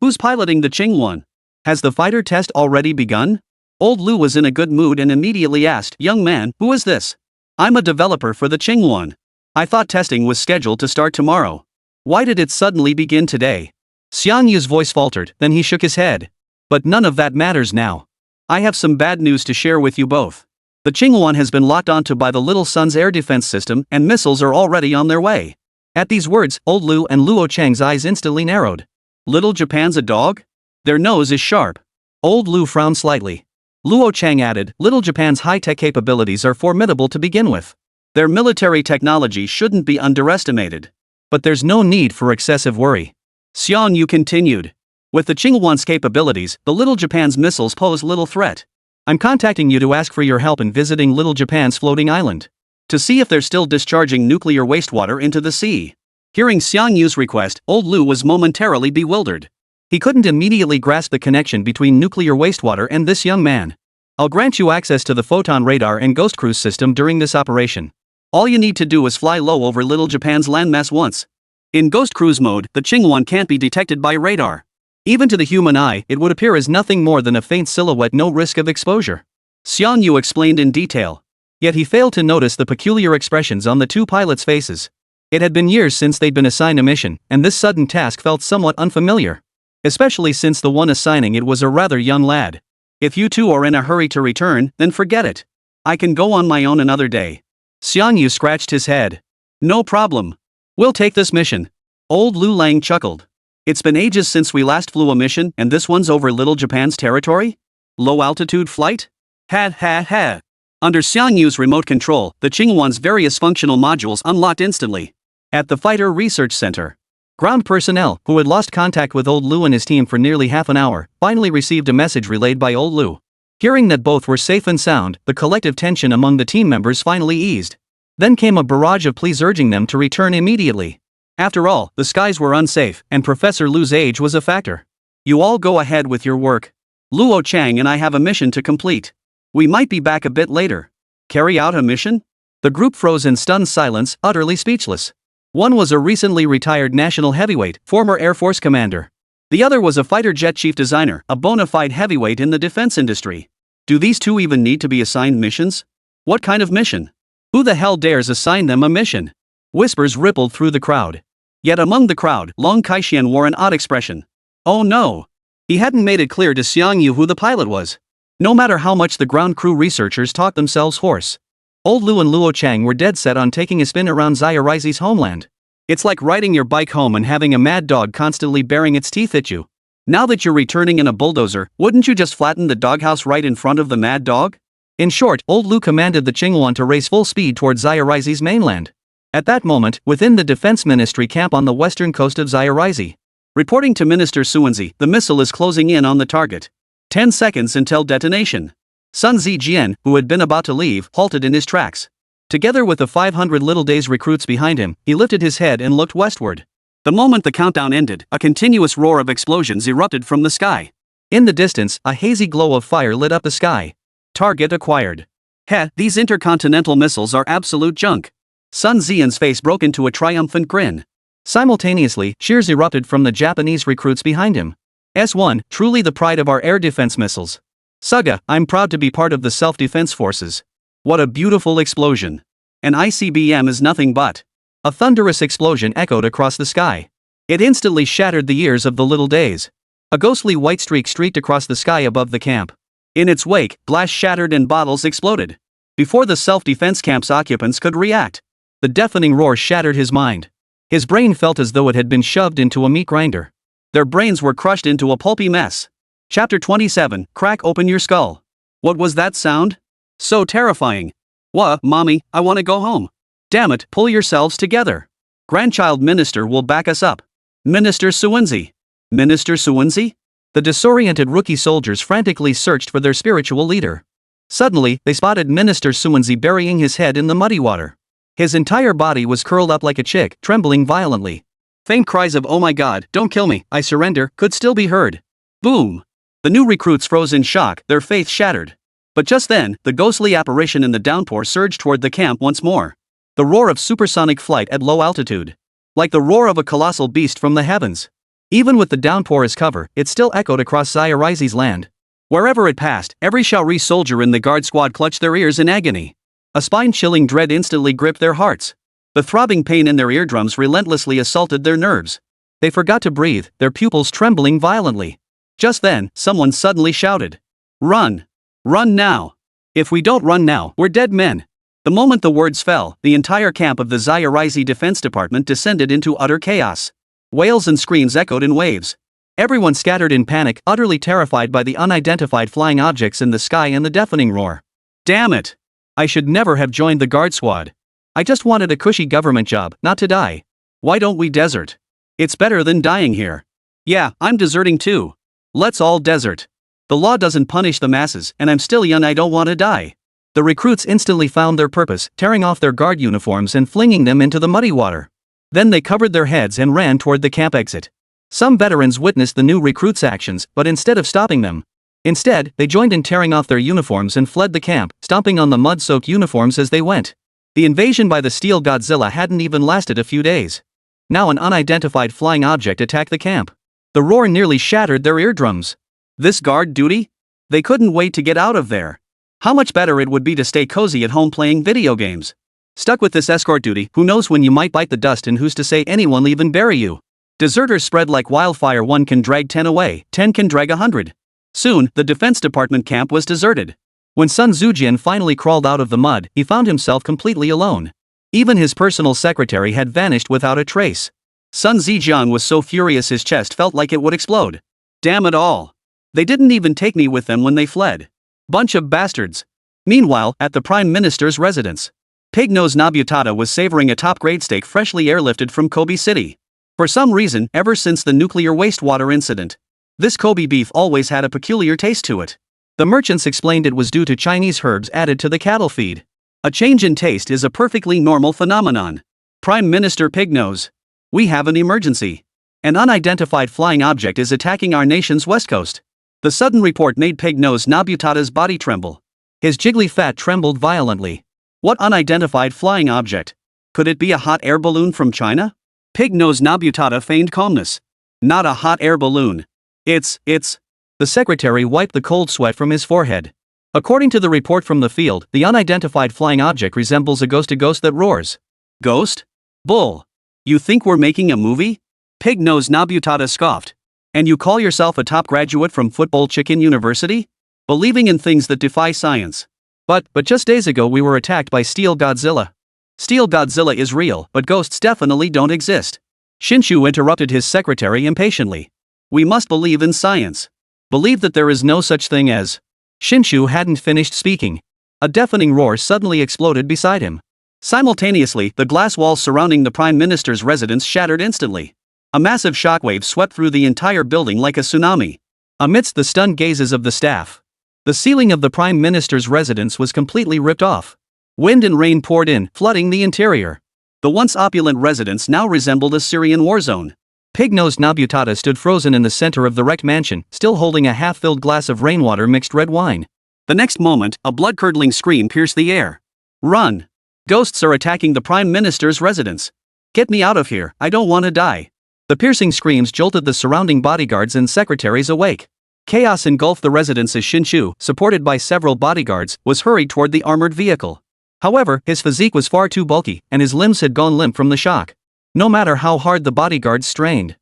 Who's piloting the Qingyuan? Has the fighter test already begun? Old Lu was in a good mood and immediately asked, "Young man, who is this?" "I'm a developer for the Qingwan. I thought testing was scheduled to start tomorrow. Why did it suddenly begin today?" Xiang Yu's voice faltered, then he shook his head. "But none of that matters now. I have some bad news to share with you both. The Qingwan has been locked onto by the Little Sun's air defense system and missiles are already on their way." At these words, Old Lu and Luo Chang's eyes instantly narrowed. Little Japan's a dog? Their nose is sharp. Old Lu frowned slightly. Luo Chang added, "Little Japan's high-tech capabilities are formidable to begin with. Their military technology shouldn't be underestimated. But there's no need for excessive worry." Xiang Yu continued. "With the Qingwan's capabilities, the Little Japan's missiles pose little threat. I'm contacting you to ask for your help in visiting Little Japan's floating island. To see if they're still discharging nuclear wastewater into the sea." Hearing Xiang Yu's request, Old Lu was momentarily bewildered. He couldn't immediately grasp the connection between nuclear wastewater and this young man. "I'll grant you access to the photon radar and ghost cruise system during this operation. All you need to do is fly low over Little Japan's landmass once. In ghost cruise mode, the Qingwan can't be detected by radar. Even to the human eye, it would appear as nothing more than a faint silhouette, no risk of exposure." Xiang Yu explained in detail. Yet he failed to notice the peculiar expressions on the two pilots' faces. It had been years since they'd been assigned a mission, and this sudden task felt somewhat unfamiliar. Especially since the one assigning it was a rather young lad. "If you two are in a hurry to return, then forget it. I can go on my own another day." Xiang Yu scratched his head. "No problem. We'll take this mission." Old Lu Lang chuckled. "It's been ages since we last flew a mission, and this one's over Little Japan's territory? Low-altitude flight? Ha ha ha." Under Xiang Yu's remote control, the Qingwan's various functional modules unlocked instantly. At the Fighter Research Center, ground personnel, who had lost contact with Old Lu and his team for nearly half an hour, finally received a message relayed by Old Lu. Hearing that both were safe and sound, the collective tension among the team members finally eased. Then came a barrage of pleas urging them to return immediately. After all, the skies were unsafe, and Professor Lu's age was a factor. "You all go ahead with your work. Luo Chang and I have a mission to complete. We might be back a bit later." "Carry out a mission?" The group froze in stunned silence, utterly speechless. One was a recently retired national heavyweight, former Air Force commander. The other was a fighter jet chief designer, a bona fide heavyweight in the defense industry. Do these two even need to be assigned missions? What kind of mission? Who the hell dares assign them a mission? Whispers rippled through the crowd. Yet among the crowd, Long Kaixian wore an odd expression. Oh no! He hadn't made it clear to Xiang Yu who the pilot was. No matter how much the ground crew researchers talked themselves hoarse. Old Lu and Luo Chang were dead set on taking a spin around Zayarizi's homeland. It's like riding your bike home and having a mad dog constantly baring its teeth at you. Now that you're returning in a bulldozer, wouldn't you just flatten the doghouse right in front of the mad dog? In short, Old Lu commanded the Qingwan to race full speed towards Zayarizi's mainland. At that moment, within the Defense Ministry camp on the western coast of Zayarizi. Reporting to Minister Suanzi, the missile is closing in on the target. 10 seconds until detonation. Sun Zijian, who had been about to leave, halted in his tracks. Together with the 500 Little Days recruits behind him, he lifted his head and looked westward. The moment the countdown ended, a continuous roar of explosions erupted from the sky. In the distance, a hazy glow of fire lit up the sky. Target acquired. Heh, these intercontinental missiles are absolute junk. Sun Zian's face broke into a triumphant grin. Simultaneously, cheers erupted from the Japanese recruits behind him. S1, truly the pride of our air defense missiles. Suga, I'm proud to be part of the self-defense forces. What a beautiful explosion. An ICBM is nothing but. A thunderous explosion echoed across the sky. It instantly shattered the ears of the Little Days. A ghostly white streak streaked across the sky above the camp. In its wake, glass shattered and bottles exploded. Before the self-defense camp's occupants could react, the deafening roar shattered his mind. His brain felt as though it had been shoved into a meat grinder. Their brains were crushed into a pulpy mess. Chapter 27, Crack Open Your Skull. What was that sound? So terrifying. Wha, mommy, I want to go home. Damn it, pull yourselves together. Grandchild Minister will back us up. Minister Suanzi. Minister Suanzi? The disoriented rookie soldiers frantically searched for their spiritual leader. Suddenly, they spotted Minister Suanzi burying his head in the muddy water. His entire body was curled up like a chick, trembling violently. Faint cries of "Oh my God, don't kill me, I surrender," could still be heard. Boom! The new recruits froze in shock, their faith shattered. But just then, the ghostly apparition in the downpour surged toward the camp once more. The roar of supersonic flight at low altitude. Like the roar of a colossal beast from the heavens. Even with the downpour as cover, it still echoed across Zayarizi's land. Wherever it passed, every Shaori soldier in the guard squad clutched their ears in agony. A spine-chilling dread instantly gripped their hearts. The throbbing pain in their eardrums relentlessly assaulted their nerves. They forgot to breathe, their pupils trembling violently. Just then, someone suddenly shouted, "Run! Run now! If we don't run now, we're dead men." The moment the words fell, the entire camp of the Zayarizi Defense Department descended into utter chaos. Wails and screams echoed in waves. Everyone scattered in panic, utterly terrified by the unidentified flying objects in the sky and the deafening roar. Damn it! I should never have joined the guard squad. I just wanted a cushy government job, not to die. Why don't we desert? It's better than dying here. Yeah, I'm deserting too. Let's all desert. The law doesn't punish the masses, and I'm still young, I don't want to die. The recruits instantly found their purpose, tearing off their guard uniforms and flinging them into the muddy water. Then they covered their heads and ran toward the camp exit. Some veterans witnessed the new recruits' actions, but instead of stopping them, they joined in tearing off their uniforms and fled the camp, stomping on the mud-soaked uniforms as they went. The invasion by the Steel Godzilla hadn't even lasted a few days. Now an unidentified flying object attacked the camp. The roar nearly shattered their eardrums. This guard duty? They couldn't wait to get out of there. How much better it would be to stay cozy at home playing video games. Stuck with this escort duty, who knows when you might bite the dust and who's to say anyone will even bury you. Deserters spread like wildfire, one can drag 10 away, 10 can drag 100. Soon, the Defense Department camp was deserted. When Sun Zujian finally crawled out of the mud, he found himself completely alone. Even his personal secretary had vanished without a trace. Sun Zijian was so furious his chest felt like it would explode. Damn it all. They didn't even take me with them when they fled. Bunch of bastards. Meanwhile, at the Prime Minister's residence, Pig-Nose Nobutada was savoring a top-grade steak freshly airlifted from Kobe City. For some reason, ever since the nuclear wastewater incident, this Kobe beef always had a peculiar taste to it. The merchants explained it was due to Chinese herbs added to the cattle feed. A change in taste is a perfectly normal phenomenon. Prime Minister Pig-Nose, we have an emergency. An unidentified flying object is attacking our nation's west coast. The sudden report made Pig-Nose Nobutada's body tremble. His jiggly fat trembled violently. What unidentified flying object? Could it be a hot air balloon from China? Pig-Nose Nobutada feigned calmness. Not a hot air balloon. It's. The secretary wiped the cold sweat from his forehead. According to the report from the field, the unidentified flying object resembles a ghost that roars. Ghost? Bull. You think we're making a movie? Pig-Nose Nobutada scoffed. And you call yourself a top graduate from Football Chicken University? Believing in things that defy science. But just days ago we were attacked by Steel Godzilla. Steel Godzilla is real, but ghosts definitely don't exist. Shinshu interrupted his secretary impatiently. We must believe in science. Believe that there is no such thing as. Shinshu hadn't finished speaking. A deafening roar suddenly exploded beside him. Simultaneously, the glass walls surrounding the Prime Minister's residence shattered instantly. A massive shockwave swept through the entire building like a tsunami. Amidst the stunned gazes of the staff, the ceiling of the Prime Minister's residence was completely ripped off. Wind and rain poured in, flooding the interior. The once opulent residence now resembled a Syrian war zone. Pig-Nose Nobutada stood frozen in the center of the wrecked mansion, still holding a half-filled glass of rainwater mixed red wine. The next moment, a blood-curdling scream pierced the air. Run! Ghosts are attacking the Prime Minister's residence. Get me out of here, I don't want to die. The piercing screams jolted the surrounding bodyguards and secretaries awake. Chaos engulfed the residence as Shinshu, supported by several bodyguards, was hurried toward the armored vehicle. However, his physique was far too bulky, and his limbs had gone limp from the shock. No matter how hard the bodyguards strained,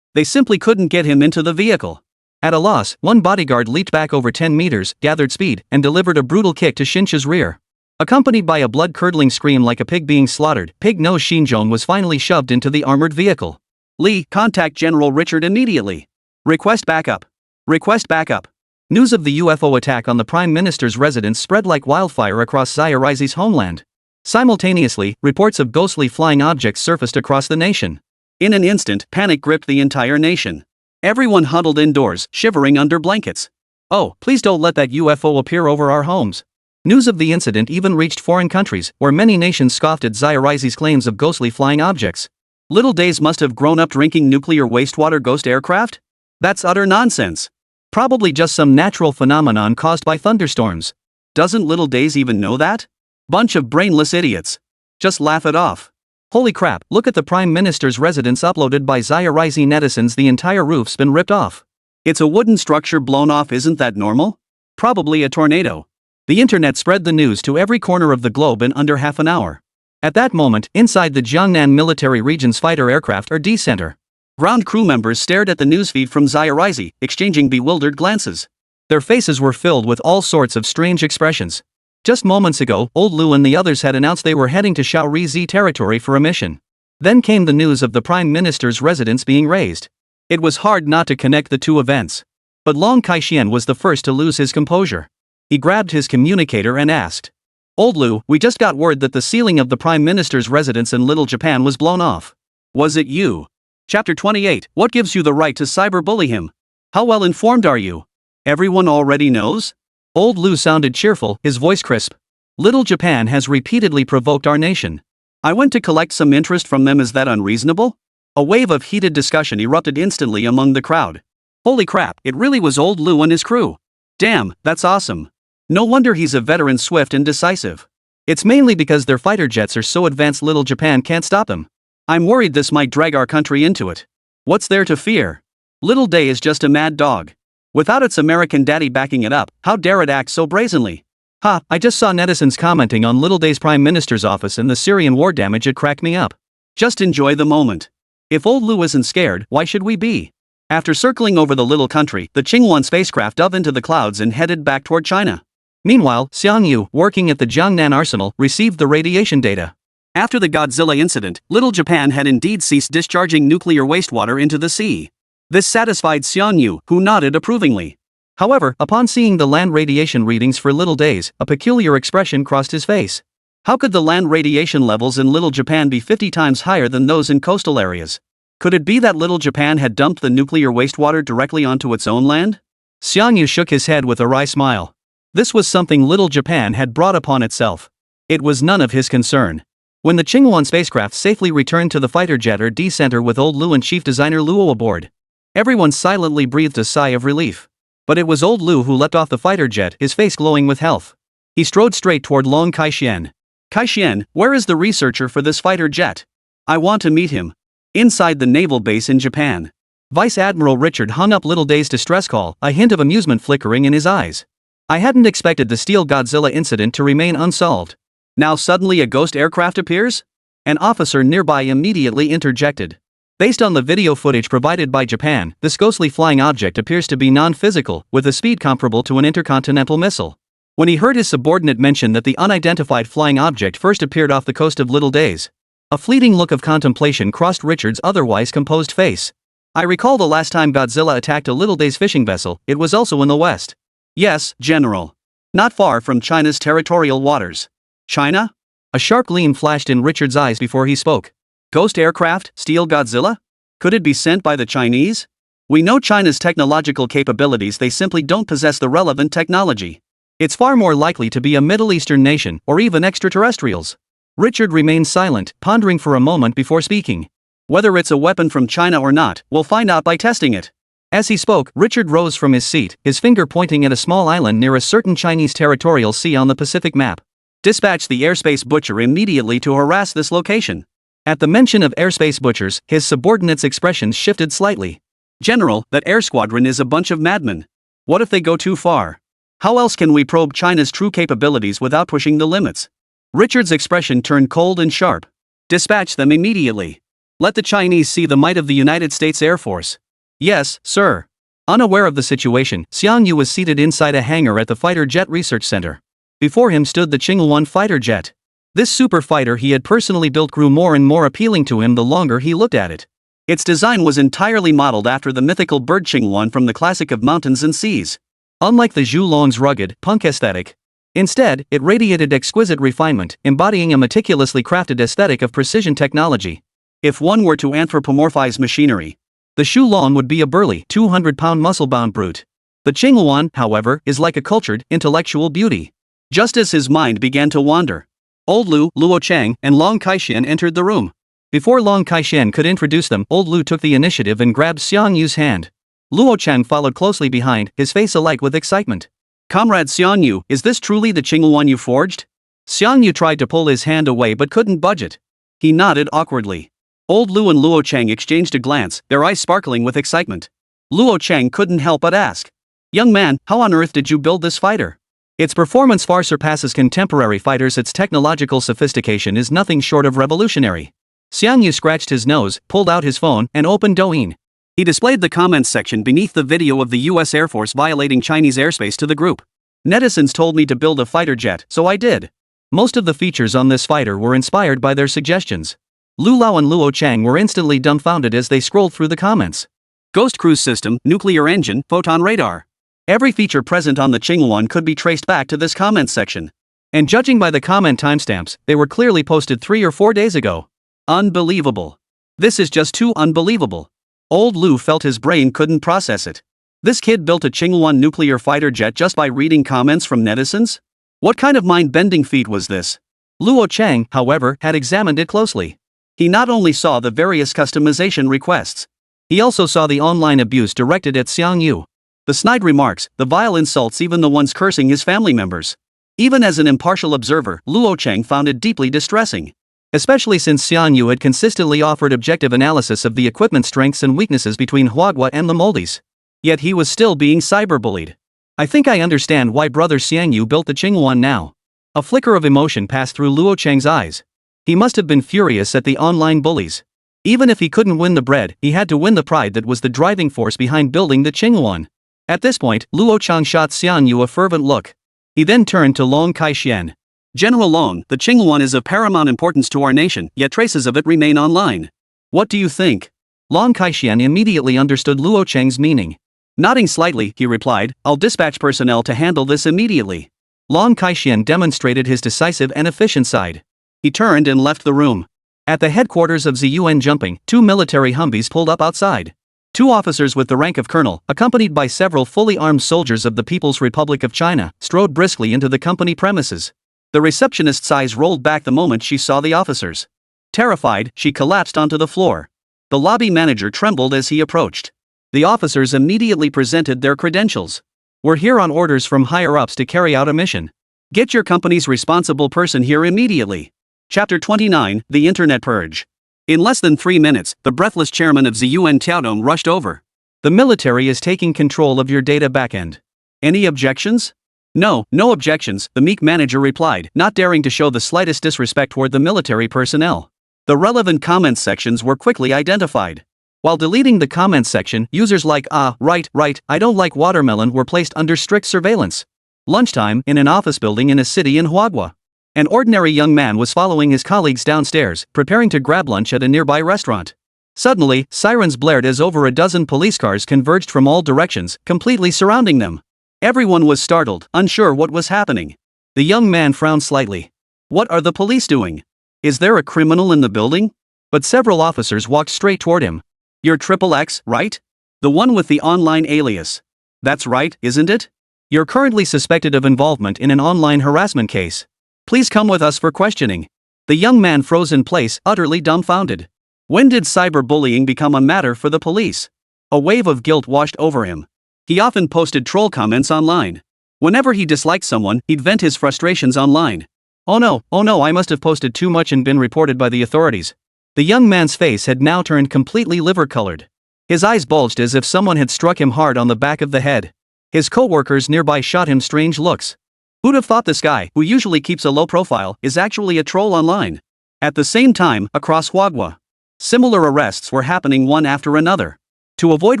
they simply couldn't get him into the vehicle. At a loss, one bodyguard leaped back over 10 meters, gathered speed, and delivered a brutal kick to Shinshu's rear. Accompanied by a blood-curdling scream like a pig being slaughtered, Pig-Nose Shinjon was finally shoved into the armored vehicle. Lee, contact General Richard immediately. Request backup. Request backup. News of the UFO attack on the Prime Minister's residence spread like wildfire across Zayarizi's homeland. Simultaneously, reports of ghostly flying objects surfaced across the nation. In an instant, panic gripped the entire nation. Everyone huddled indoors, shivering under blankets. Oh, please don't let that UFO appear over our homes. News of the incident even reached foreign countries, where many nations scoffed at Zayarizi's claims of ghostly flying objects. Little Days must have grown up drinking nuclear wastewater ghost aircraft? That's utter nonsense. Probably just some natural phenomenon caused by thunderstorms. Doesn't Little Days even know that? Bunch of brainless idiots. Just laugh it off. Holy crap, look at the Prime Minister's residence uploaded by Vaporize netizens. The entire roof's been ripped off. It's a wooden structure blown off, isn't that normal? Probably a tornado. The internet spread the news to every corner of the globe in under half an hour. At that moment, inside the Jiangnan Military Region's fighter aircraft center, ground crew members stared at the newsfeed from Vaporize, exchanging bewildered glances. Their faces were filled with all sorts of strange expressions. Just moments ago, Old Lu and the others had announced they were heading to Shaorizi territory for a mission. Then came the news of the Prime Minister's residence being razed. It was hard not to connect the two events. But Long Kai-shian was the first to lose his composure. He grabbed his communicator and asked, "Old Lu, we just got word that the ceiling of the Prime Minister's residence in Little Japan was blown off. Was it you?" Chapter 28, What gives you the right to cyberbully him? How well informed are you? Everyone already knows? Old Lu sounded cheerful, his voice crisp. Little Japan has repeatedly provoked our nation. I went to collect some interest from them. Is that unreasonable? A wave of heated discussion erupted instantly among the crowd. Holy crap, it really was Old Lu and his crew. Damn, that's awesome. No wonder he's a veteran, swift and decisive. It's mainly because their fighter jets are so advanced Little Japan can't stop them. I'm worried this might drag our country into it. What's there to fear? Little Day is just a mad dog. Without its American daddy backing it up, how dare it act so brazenly? Ha, I just saw netizens commenting on Little Day's Prime Minister's office and the Syrian war damage. It cracked me up. Just enjoy the moment. If Old Lu isn't scared, why should we be? After circling over the little country, the Qinghuan spacecraft dove into the clouds and headed back toward China. Meanwhile, Xiangyu, working at the Jiangnan arsenal, received the radiation data. After the Godzilla incident, Little Japan had indeed ceased discharging nuclear wastewater into the sea. This satisfied Xiangyu, who nodded approvingly. However, upon seeing the land radiation readings for Little Days, a peculiar expression crossed his face. How could the land radiation levels in Little Japan be 50 times higher than those in coastal areas? Could it be that Little Japan had dumped the nuclear wastewater directly onto its own land? Xiangyu shook his head with a wry smile. This was something Little Japan had brought upon itself. It was none of his concern. When the Qinghuan spacecraft safely returned to the fighter jet center with Old Lu and chief designer Luo aboard, everyone silently breathed a sigh of relief. But it was Old Lu who leapt off the fighter jet, his face glowing with health. He strode straight toward Long Kai-shian. "Kai-shian, where is the researcher for this fighter jet? I want to meet him." Inside the naval base in Japan, Vice Admiral Richard hung up Little Day's distress call, a hint of amusement flickering in his eyes. I hadn't expected the Steel Godzilla incident to remain unsolved. Now suddenly a ghost aircraft appears? An officer nearby immediately interjected. Based on the video footage provided by Japan, this ghostly flying object appears to be non-physical, with a speed comparable to an intercontinental missile. When he heard his subordinate mention that the unidentified flying object first appeared off the coast of Little Days, a fleeting look of contemplation crossed Richard's otherwise composed face. I recall the last time Godzilla attacked a Little Days fishing vessel, it was also in the west. Yes, General. Not far from China's territorial waters. China? A sharp gleam flashed in Richard's eyes before he spoke. Ghost aircraft, Steel Godzilla? Could it be sent by the Chinese? We know China's technological capabilities, they simply don't possess the relevant technology. It's far more likely to be a Middle Eastern nation, or even extraterrestrials. Richard remained silent, pondering for a moment before speaking. Whether it's a weapon from China or not, we'll find out by testing it. As he spoke, Richard rose from his seat, his finger pointing at a small island near a certain Chinese territorial sea on the Pacific map. Dispatch the airspace butcher immediately to harass this location. At the mention of airspace butchers, his subordinate's expressions shifted slightly. General, that air squadron is a bunch of madmen. What if they go too far? How else can we probe China's true capabilities without pushing the limits? Richard's expression turned cold and sharp. Dispatch them immediately. Let the Chinese see the might of the United States Air Force. Yes, sir. Unaware of the situation, Xiangyu was seated inside a hangar at the Fighter Jet Research Center. Before him stood the Qinghuan fighter jet. This super fighter he had personally built grew more and more appealing to him the longer he looked at it. Its design was entirely modeled after the mythical bird Qinghuan from the classic of mountains and seas. Unlike the Zhulong's rugged, punk aesthetic, instead, it radiated exquisite refinement, embodying a meticulously crafted aesthetic of precision technology. If one were to anthropomorphize machinery, the Zhulong would be a burly, 200-pound muscle-bound brute. The Qinghuan, however, is like a cultured, intellectual beauty. Just as his mind began to wander, Old Lu, Luo Chang, and Long Kai-shian entered the room. Before Long Kai-shian could introduce them, Old Lu took the initiative and grabbed Xiangyu's hand. Luo Chang followed closely behind, his face alight with excitement. Comrade Xiangyu, is this truly the Qinghuan you forged? Xiangyu tried to pull his hand away but couldn't budge it. He nodded awkwardly. Old Lu and Luo Chang exchanged a glance, their eyes sparkling with excitement. Luo Chang couldn't help but ask. Young man, how on earth did you build this fighter? Its performance far surpasses contemporary fighters. Its technological sophistication is nothing short of revolutionary. Xiangyu scratched his nose, pulled out his phone, and opened Douyin. He displayed the comments section beneath the video of the US Air Force violating Chinese airspace to the group. Netizens told me to build a fighter jet, so I did. Most of the features on this fighter were inspired by their suggestions. Lu Lao and Luo Chang were instantly dumbfounded as they scrolled through the comments. Ghost cruise system, nuclear engine, photon radar. Every feature present on the Qinghuan could be traced back to this comments section. And judging by the comment timestamps, they were clearly posted 3 or 4 days ago. Unbelievable. This is just too unbelievable. Old Lu felt his brain couldn't process it. This kid built a Qinghuan nuclear fighter jet just by reading comments from netizens? What kind of mind-bending feat was this? Luo Chang, however, had examined it closely. He not only saw the various customization requests, he also saw the online abuse directed at Xiangyu. The snide remarks, the vile insults, even the ones cursing his family members. Even as an impartial observer, Luo Chang found it deeply distressing. Especially since Xiangyu had consistently offered objective analysis of the equipment strengths and weaknesses between Huagua and the Moldies. Yet he was still being cyberbullied. I think I understand why brother Xiangyu built the Qinghuan now. A flicker of emotion passed through Luo Chang's eyes. He must have been furious at the online bullies. Even if he couldn't win the bread, he had to win the pride that was the driving force behind building the Qinghuan. At this point, Luo Chang shot Xiangyu a fervent look. He then turned to Long Kai-shian. General Long, the Qinghuan is of paramount importance to our nation, yet traces of it remain online. What do you think? Long Kai-shian immediately understood Luo Chang's meaning. Nodding slightly, he replied, I'll dispatch personnel to handle this immediately. Long Kai-shian demonstrated his decisive and efficient side. He turned and left the room. At the headquarters of Ziyuan Jumping, 2 military Humvees pulled up outside. 2 officers with the rank of colonel, accompanied by several fully armed soldiers of the People's Republic of China, strode briskly into the company premises. The receptionist's eyes rolled back the moment she saw the officers. Terrified, she collapsed onto the floor. The lobby manager trembled as he approached. The officers immediately presented their credentials. We're here on orders from higher-ups to carry out a mission. Get your company's responsible person here immediately. Chapter 29, The Internet Purge. In less than 3 minutes, the breathless chairman of Ziyuan Tiaodong rushed over. The military is taking control of your data backend. Any objections? No objections, the meek manager replied, not daring to show the slightest disrespect toward the military personnel. The relevant comments sections were quickly identified. While deleting the comments section, users like right, I don't like watermelon were placed under strict surveillance. Lunchtime, in an office building in a city in Huagua. An ordinary young man was following his colleagues downstairs, preparing to grab lunch at a nearby restaurant. Suddenly, sirens blared as over a dozen police cars converged from all directions, completely surrounding them. Everyone was startled, unsure what was happening. The young man frowned slightly. What are the police doing? Is there a criminal in the building? But several officers walked straight toward him. You're XXX, right? The one with the online alias. That's right, isn't it? You're currently suspected of involvement in an online harassment case. Please come with us for questioning. The young man froze in place, utterly dumbfounded. When did cyberbullying become a matter for the police? A wave of guilt washed over him. He often posted troll comments online. Whenever he disliked someone, he'd vent his frustrations online. Oh no, I must have posted too much and been reported by the authorities. The young man's face had now turned completely liver-colored. His eyes bulged as if someone had struck him hard on the back of the head. His co-workers nearby shot him strange looks. Who'd have thought this guy, who usually keeps a low profile, is actually a troll online? At the same time, across Huagua, similar arrests were happening one after another. To avoid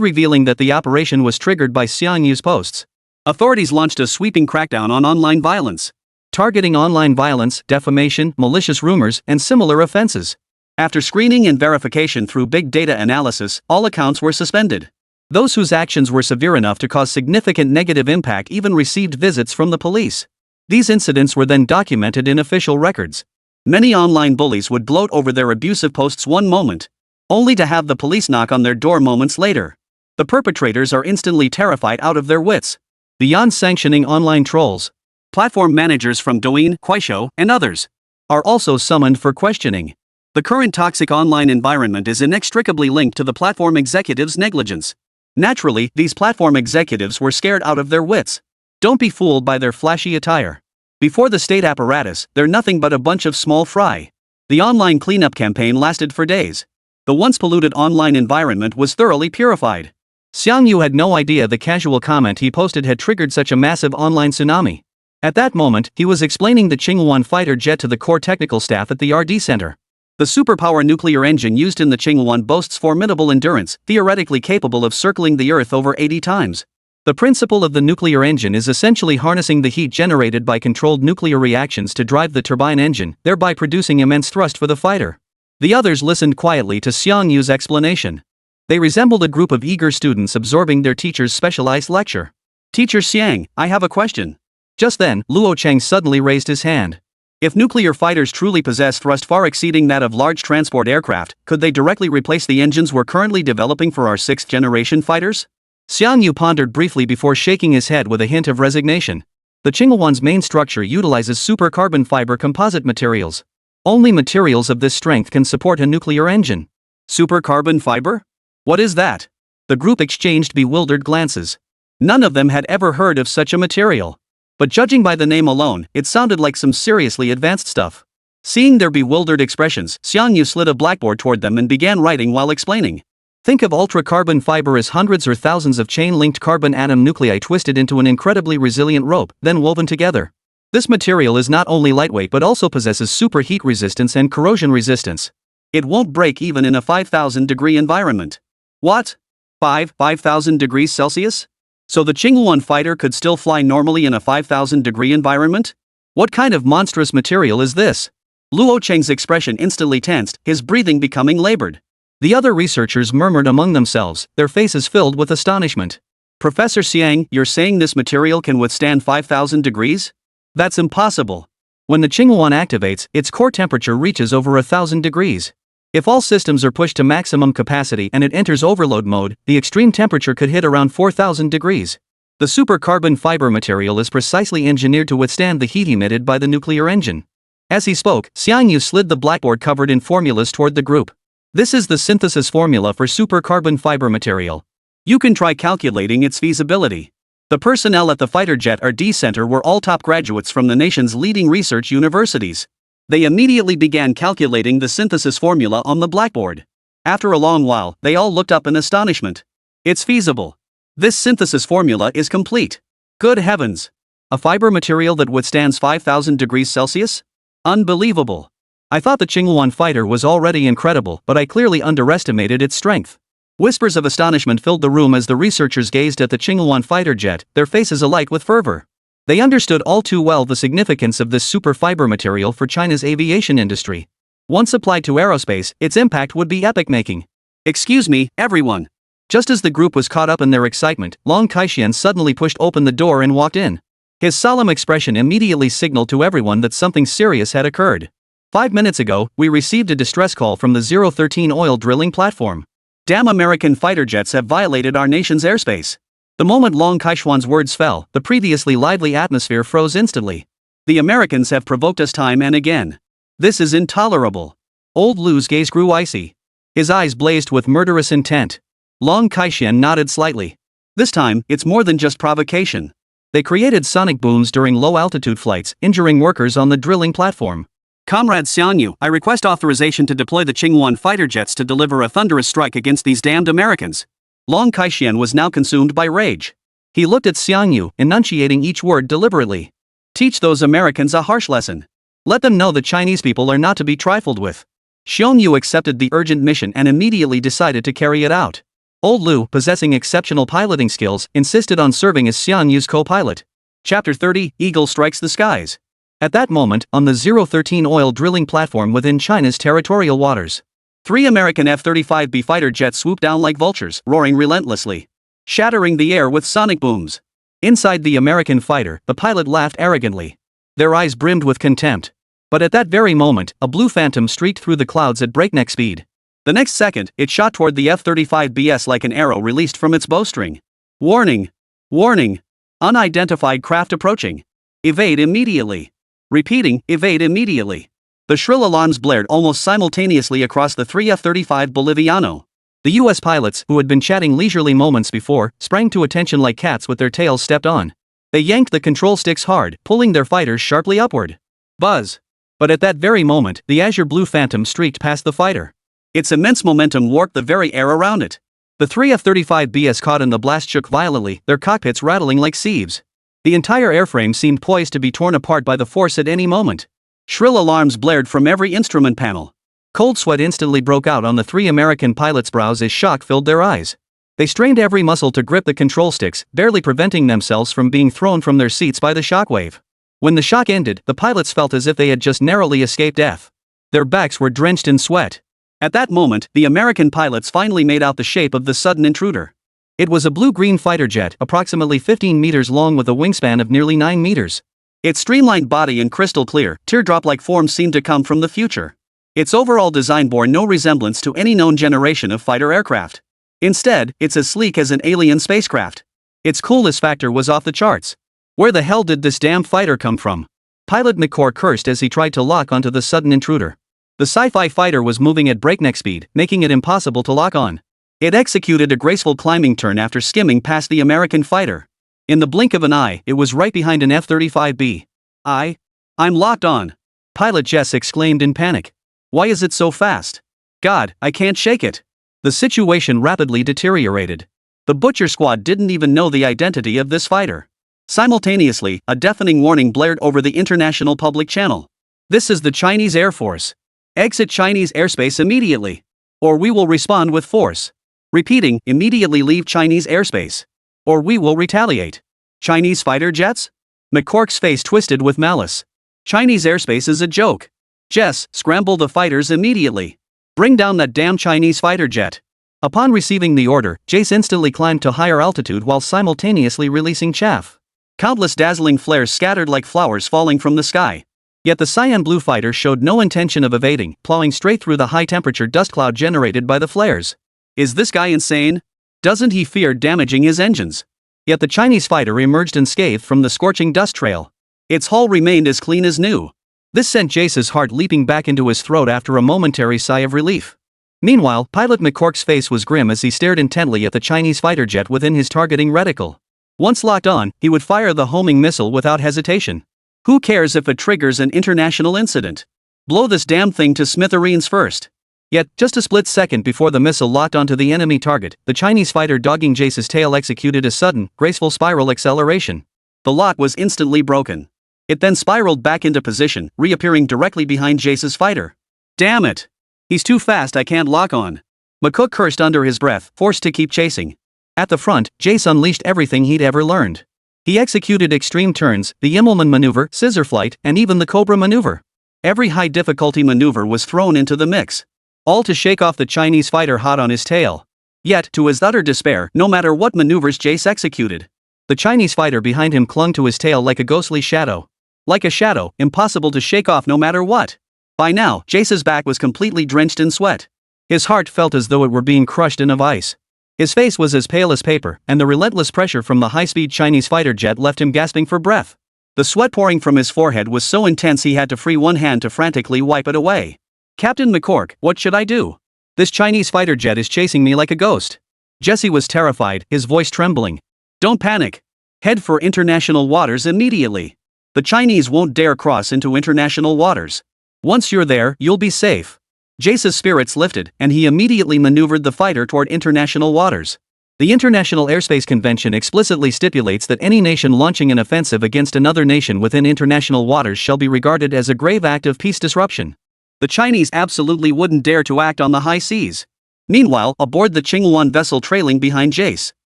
revealing that the operation was triggered by Xiangyu's posts, authorities launched a sweeping crackdown on online violence, targeting online violence, defamation, malicious rumors, and similar offenses. After screening and verification through big data analysis, all accounts were suspended. Those whose actions were severe enough to cause significant negative impact even received visits from the police. These incidents were then documented in official records. Many online bullies would gloat over their abusive posts one moment, only to have the police knock on their door moments later. The perpetrators are instantly terrified out of their wits. Beyond sanctioning online trolls, platform managers from Douyin, Kuaishou, and others are also summoned for questioning. The current toxic online environment is inextricably linked to the platform executives' negligence. Naturally, these platform executives were scared out of their wits. Don't be fooled by their flashy attire. Before the state apparatus, they're nothing but a bunch of small fry. The online cleanup campaign lasted for days. The once polluted online environment was thoroughly purified. Xiangyu had no idea the casual comment he posted had triggered such a massive online tsunami. At that moment, he was explaining the Chang'e-1 fighter jet to the core technical staff at the RD Center. The superpower nuclear engine used in the Chang'e-1 boasts formidable endurance, theoretically capable of circling the Earth over 80 times. The principle of the nuclear engine is essentially harnessing the heat generated by controlled nuclear reactions to drive the turbine engine, thereby producing immense thrust for the fighter. The others listened quietly to Xiangyu's explanation. They resembled a group of eager students absorbing their teacher's specialized lecture. "Teacher Xiang, I have a question." Just then, Luo Cheng suddenly raised his hand. If nuclear fighters truly possess thrust far exceeding that of large transport aircraft, could they directly replace the engines we're currently developing for our 6th-generation fighters? Xiangyu pondered briefly before shaking his head with a hint of resignation. The Chang'e-1's main structure utilizes super carbon fiber composite materials. Only materials of this strength can support a nuclear engine. Super carbon fiber? What is that? The group exchanged bewildered glances. None of them had ever heard of such a material. But judging by the name alone, it sounded like some seriously advanced stuff. Seeing their bewildered expressions, Xiangyu slid a blackboard toward them and began writing while explaining. Think of ultra-carbon fiber as hundreds or thousands of chain-linked carbon atom nuclei twisted into an incredibly resilient rope, then woven together. This material is not only lightweight but also possesses superheat resistance and corrosion resistance. It won't break even in a 5,000-degree environment. What? 5,000 degrees Celsius? So the Chang'e-1 fighter could still fly normally in a 5,000-degree environment? What kind of monstrous material is this? Luo Cheng's expression instantly tensed, his breathing becoming labored. The other researchers murmured among themselves, their faces filled with astonishment. "Professor Xiang, you're saying this material can withstand 5,000 degrees? That's impossible. When the Chang'e-1 activates, its core temperature reaches over 1,000 degrees. If all systems are pushed to maximum capacity and it enters overload mode, the extreme temperature could hit around 4,000 degrees. The super carbon fiber material is precisely engineered to withstand the heat emitted by the nuclear engine." As he spoke, Xiangyu slid the blackboard covered in formulas toward the group. "This is the synthesis formula for super carbon fiber material. You can try calculating its feasibility." The personnel at the fighter jet RD Center were all top graduates from the nation's leading research universities. They immediately began calculating the synthesis formula on the blackboard. After a long while, they all looked up in astonishment. "It's feasible. This synthesis formula is complete. Good heavens! A fiber material that withstands 5,000 degrees Celsius? Unbelievable! I thought the Chang'e-1 fighter was already incredible, but I clearly underestimated its strength." Whispers of astonishment filled the room as the researchers gazed at the Chang'e-1 fighter jet, their faces alight with fervor. They understood all too well the significance of this super fiber material for China's aviation industry. Once applied to aerospace, its impact would be epoch-making. "Excuse me, everyone." Just as the group was caught up in their excitement, Long Kaixian suddenly pushed open the door and walked in. His solemn expression immediately signaled to everyone that something serious had occurred. 5 minutes ago, we received a distress call from the 013 oil drilling platform. Damn American fighter jets have violated our nation's airspace. The moment Long Kaixian's words fell, the previously lively atmosphere froze instantly. The Americans have provoked us time and again. This is intolerable. Old Lu's gaze grew icy. His eyes blazed with murderous intent. Long Kaixian nodded slightly. This time, it's more than just provocation. They created sonic booms during low-altitude flights, injuring workers on the drilling platform. "Comrade Xiangyu, I request authorization to deploy the Chang'e-1 fighter jets to deliver a thunderous strike against these damned Americans." Long Kaixian was now consumed by rage. He looked at Xiangyu, enunciating each word deliberately. "Teach those Americans a harsh lesson. Let them know the Chinese people are not to be trifled with." Xiangyu accepted the urgent mission and immediately decided to carry it out. Old Lu, possessing exceptional piloting skills, insisted on serving as Xiangyu's co-pilot. Chapter 30, Eagle Strikes the Skies. At that moment, on the 013 oil drilling platform within China's territorial waters, 3 American F-35B fighter jets swooped down like vultures, roaring relentlessly, shattering the air with sonic booms. Inside the American fighter, the pilot laughed arrogantly. Their eyes brimmed with contempt. But at that very moment, a blue phantom streaked through the clouds at breakneck speed. The next second, it shot toward the F-35BS like an arrow released from its bowstring. "Warning! Warning! Unidentified craft approaching. Evade immediately." Repeating, "Evade immediately." The shrill alarms blared almost simultaneously across the 3 F-35 Boliviano. The U.S. pilots, who had been chatting leisurely moments before, sprang to attention like cats with their tails stepped on. They yanked the control sticks hard, pulling their fighters sharply upward. Buzz! But at that very moment, the azure blue phantom streaked past the fighter. Its immense momentum warped the very air around it. The three F-35Bs caught in the blast shook violently, their cockpits rattling like sieves. The entire airframe seemed poised to be torn apart by the force at any moment. Shrill alarms blared from every instrument panel. Cold sweat instantly broke out on the three American pilots' brows as shock filled their eyes. They strained every muscle to grip the control sticks, barely preventing themselves from being thrown from their seats by the shockwave. When the shock ended, the pilots felt as if they had just narrowly escaped death. Their backs were drenched in sweat. At that moment, the American pilots finally made out the shape of the sudden intruder. It was a blue-green fighter jet, approximately 15 meters long with a wingspan of nearly 9 meters. Its streamlined body and crystal clear, teardrop-like form seemed to come from the future. Its overall design bore no resemblance to any known generation of fighter aircraft. Instead, it's as sleek as an alien spacecraft. Its coolness factor was off the charts. Where the hell did this damn fighter come from? Pilot McCord cursed as he tried to lock onto the sudden intruder. The sci-fi fighter was moving at breakneck speed, making it impossible to lock on. It executed a graceful climbing turn after skimming past the American fighter. In the blink of an eye, it was right behind an F-35B. I'm locked on. Pilot Jess exclaimed in panic. Why is it so fast? God, I can't shake it. The situation rapidly deteriorated. The Butcher Squad didn't even know the identity of this fighter. Simultaneously, a deafening warning blared over the international public channel. This is the Chinese Air Force. Exit Chinese airspace immediately. Or we will respond with force. Repeating, immediately leave Chinese airspace. Or we will retaliate. Chinese fighter jets? McCork's face twisted with malice. Chinese airspace is a joke. Jess, scramble the fighters immediately. Bring down that damn Chinese fighter jet. Upon receiving the order, Jace instantly climbed to higher altitude while simultaneously releasing chaff. Countless dazzling flares scattered like flowers falling from the sky. Yet the cyan blue fighter showed no intention of evading, plowing straight through the high-temperature dust cloud generated by the flares. Is this guy insane? Doesn't he fear damaging his engines? Yet the Chinese fighter emerged unscathed from the scorching dust trail. Its hull remained as clean as new. This sent Jace's heart leaping back into his throat after a momentary sigh of relief. Meanwhile, Pilot McCork's face was grim as he stared intently at the Chinese fighter jet within his targeting reticle. Once locked on, he would fire the homing missile without hesitation. Who cares if it triggers an international incident? Blow this damn thing to smithereens first. Yet, just a split second before the missile locked onto the enemy target, the Chinese fighter dogging Jace's tail executed a sudden, graceful spiral acceleration. The lock was instantly broken. It then spiraled back into position, reappearing directly behind Jace's fighter. Damn it! He's too fast, I can't lock on. McCook cursed under his breath, forced to keep chasing. At the front, Jace unleashed everything he'd ever learned. He executed extreme turns, the Immelman maneuver, scissor flight, and even the Cobra maneuver. Every high-difficulty maneuver was thrown into the mix. All to shake off the Chinese fighter hot on his tail. Yet, to his utter despair, no matter what maneuvers Jace executed, the Chinese fighter behind him clung to his tail like a ghostly shadow. Like a shadow, impossible to shake off no matter what. By now, Jace's back was completely drenched in sweat. His heart felt as though it were being crushed in a vice. His face was as pale as paper, and the relentless pressure from the high-speed Chinese fighter jet left him gasping for breath. The sweat pouring from his forehead was so intense he had to free one hand to frantically wipe it away. Captain McCork, what should I do? This Chinese fighter jet is chasing me like a ghost. Jesse was terrified, his voice trembling. Don't panic. Head for international waters immediately. The Chinese won't dare cross into international waters. Once you're there, you'll be safe. Jace's spirits lifted, and he immediately maneuvered the fighter toward international waters. The International Airspace Convention explicitly stipulates that any nation launching an offensive against another nation within international waters shall be regarded as a grave act of peace disruption. The Chinese absolutely wouldn't dare to act on the high seas. Meanwhile, aboard the Qinghuan vessel trailing behind Jace.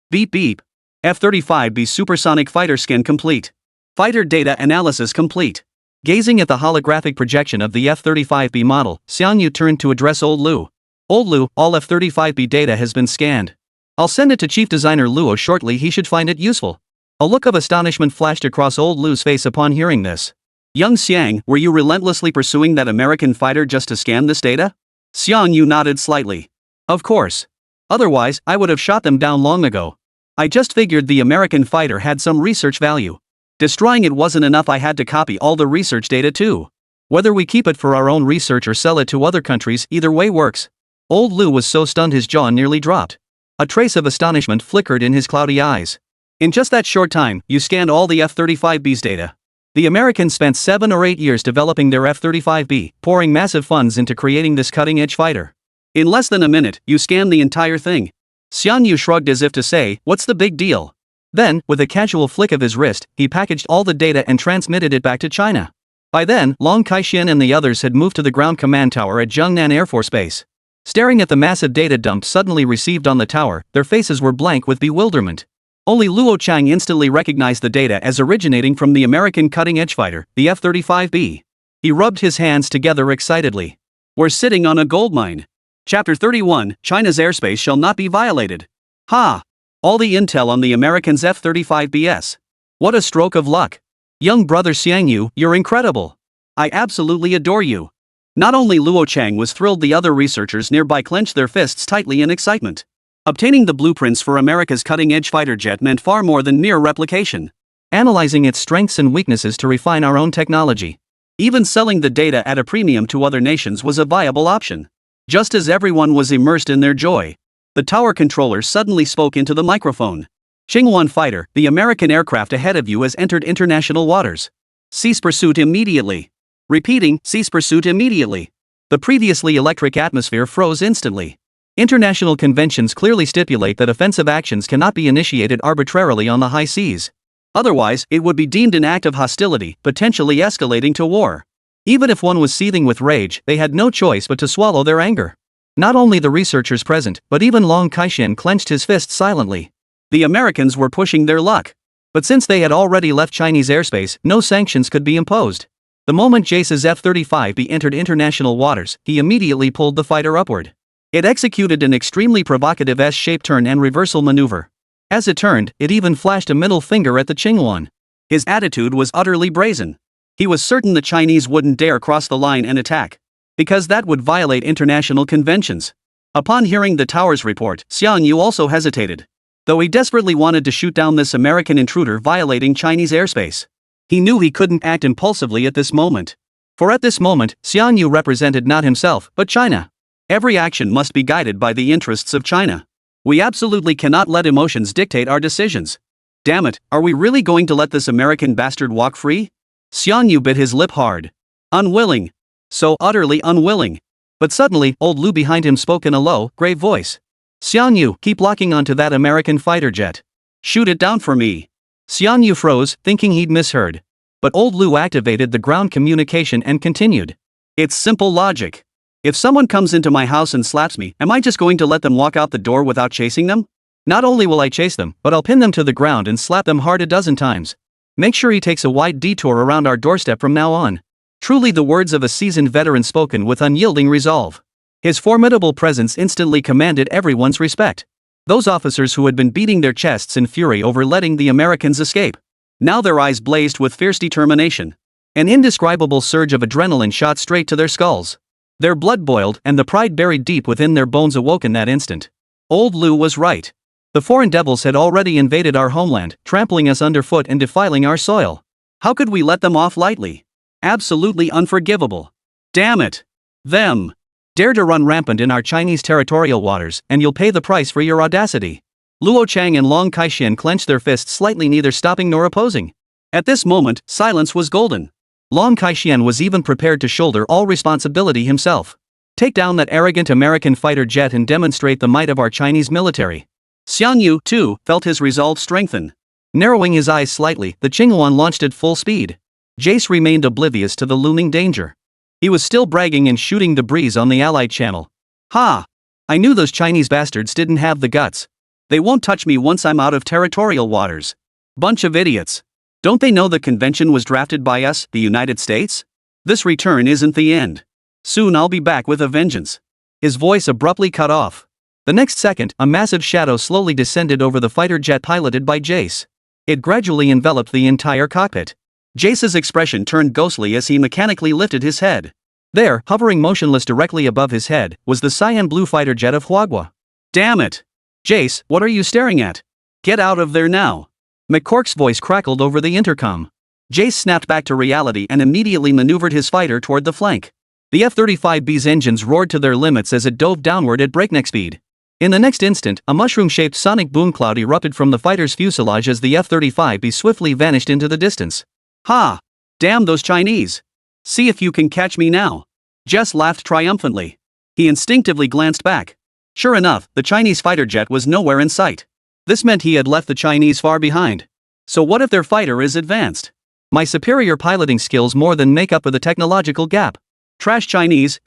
Beep beep. F-35B supersonic fighter scan complete. Fighter data analysis complete. Gazing at the holographic projection of the F-35B model, Xiangyu turned to address Old Lu. Old Lu, all F-35B data has been scanned. I'll send it to Chief Designer Luo shortly, he should find it useful. A look of astonishment flashed across Old Lu's face upon hearing this. Young Xiang, were you relentlessly pursuing that American fighter just to scan this data? Xiangyu nodded slightly. Of course. Otherwise, I would have shot them down long ago. I just figured the American fighter had some research value. Destroying it wasn't enough, I had to copy all the research data too. Whether we keep it for our own research or sell it to other countries, either way works. Old Lu was so stunned his jaw nearly dropped. A trace of astonishment flickered in his cloudy eyes. In just that short time, you scanned all the F-35B's data. The Americans spent 7 or 8 years developing their F-35B, pouring massive funds into creating this cutting-edge fighter. In less than a minute, you scanned the entire thing. Xiang shrugged as if to say, what's the big deal? Then, with a casual flick of his wrist, he packaged all the data and transmitted it back to China. By then, Long Kai-shien and the others had moved to the ground command tower at Zhengnan Air Force Base. Staring at the massive data dump suddenly received on the tower, their faces were blank with bewilderment. Only Luo Chang instantly recognized the data as originating from the American cutting-edge fighter, the F-35B. He rubbed his hands together excitedly. We're sitting on a goldmine. Chapter 31, China's airspace shall not be violated. Ha! All the intel on the Americans' F-35Bs. What a stroke of luck. Young brother Xiangyu, you're incredible. I absolutely adore you. Not only Luo Chang was thrilled, the other researchers nearby clenched their fists tightly in excitement. Obtaining the blueprints for America's cutting-edge fighter jet meant far more than mere replication. Analyzing its strengths and weaknesses to refine our own technology. Even selling the data at a premium to other nations was a viable option. Just as everyone was immersed in their joy, the tower controller suddenly spoke into the microphone. Chingwan fighter, the American aircraft ahead of you has entered international waters. Cease pursuit immediately. Repeating, cease pursuit immediately. The previously electric atmosphere froze instantly. International conventions clearly stipulate that offensive actions cannot be initiated arbitrarily on the high seas. Otherwise, it would be deemed an act of hostility, potentially escalating to war. Even if one was seething with rage, they had no choice but to swallow their anger. Not only the researchers present, but even Long Kai-shien clenched his fists silently. The Americans were pushing their luck. But since they had already left Chinese airspace, no sanctions could be imposed. The moment Jace's F-35B entered international waters, he immediately pulled the fighter upward. It executed an extremely provocative S-shaped turn and reversal maneuver. As it turned, it even flashed a middle finger at the Chingwan. His attitude was utterly brazen. He was certain the Chinese wouldn't dare cross the line and attack, because that would violate international conventions. Upon hearing the tower's report, Xiangyu also hesitated. Though he desperately wanted to shoot down this American intruder violating Chinese airspace, he knew he couldn't act impulsively at this moment. For at this moment, Xiangyu represented not himself, but China. Every action must be guided by the interests of China. We absolutely cannot let emotions dictate our decisions. Damn it, are we really going to let this American bastard walk free? Xiangyu bit his lip hard. Unwilling. So utterly unwilling. But suddenly, old Lu behind him spoke in a low, grave voice. Xiangyu, keep locking onto that American fighter jet. Shoot it down for me. Xiangyu froze, thinking he'd misheard. But old Lu activated the ground communication and continued. It's simple logic. If someone comes into my house and slaps me, am I just going to let them walk out the door without chasing them? Not only will I chase them, but I'll pin them to the ground and slap them hard a dozen times. Make sure he takes a wide detour around our doorstep from now on. Truly the words of a seasoned veteran spoken with unyielding resolve. His formidable presence instantly commanded everyone's respect. Those officers who had been beating their chests in fury over letting the Americans escape. Now their eyes blazed with fierce determination. An indescribable surge of adrenaline shot straight to their skulls. Their blood boiled and the pride buried deep within their bones awoke in that instant. Old Lu was right. The foreign devils had already invaded our homeland, trampling us underfoot and defiling our soil. How could we let them off lightly? Absolutely unforgivable. Damn it. Them. Dare to run rampant in our Chinese territorial waters, and you'll pay the price for your audacity. Luo Chang and Long Kai-shien clenched their fists slightly, neither stopping nor opposing. At this moment, silence was golden. Long Kai-shien was even prepared to shoulder all responsibility himself. Take down that arrogant American fighter jet and demonstrate the might of our Chinese military. Xiangyu, too, felt his resolve strengthen. Narrowing his eyes slightly, the Chingwan launched at full speed. Jace remained oblivious to the looming danger. He was still bragging and shooting the breeze on the Allied channel. Ha! I knew those Chinese bastards didn't have the guts. They won't touch me once I'm out of territorial waters. Bunch of idiots. Don't they know the convention was drafted by us, the United States? This return isn't the end. Soon I'll be back with a vengeance. His voice abruptly cut off. The next second, a massive shadow slowly descended over the fighter jet piloted by Jace. It gradually enveloped the entire cockpit. Jace's expression turned ghostly as he mechanically lifted his head. There, hovering motionless directly above his head, was the cyan blue fighter jet of Huagua. Damn it! Jace, what are you staring at? Get out of there now! McCork's voice crackled over the intercom. Jace snapped back to reality and immediately maneuvered his fighter toward the flank. The F-35B's engines roared to their limits as it dove downward at breakneck speed. In the next instant, a mushroom-shaped sonic boom cloud erupted from the fighter's fuselage as the F-35B swiftly vanished into the distance. Ha! Damn those Chinese. See if you can catch me now. Jess laughed triumphantly. He instinctively glanced back. Sure enough, the Chinese fighter jet was nowhere in sight. This meant he had left the Chinese far behind. So what if their fighter is advanced? My superior piloting skills more than make up for the technological gap. Trash Chinese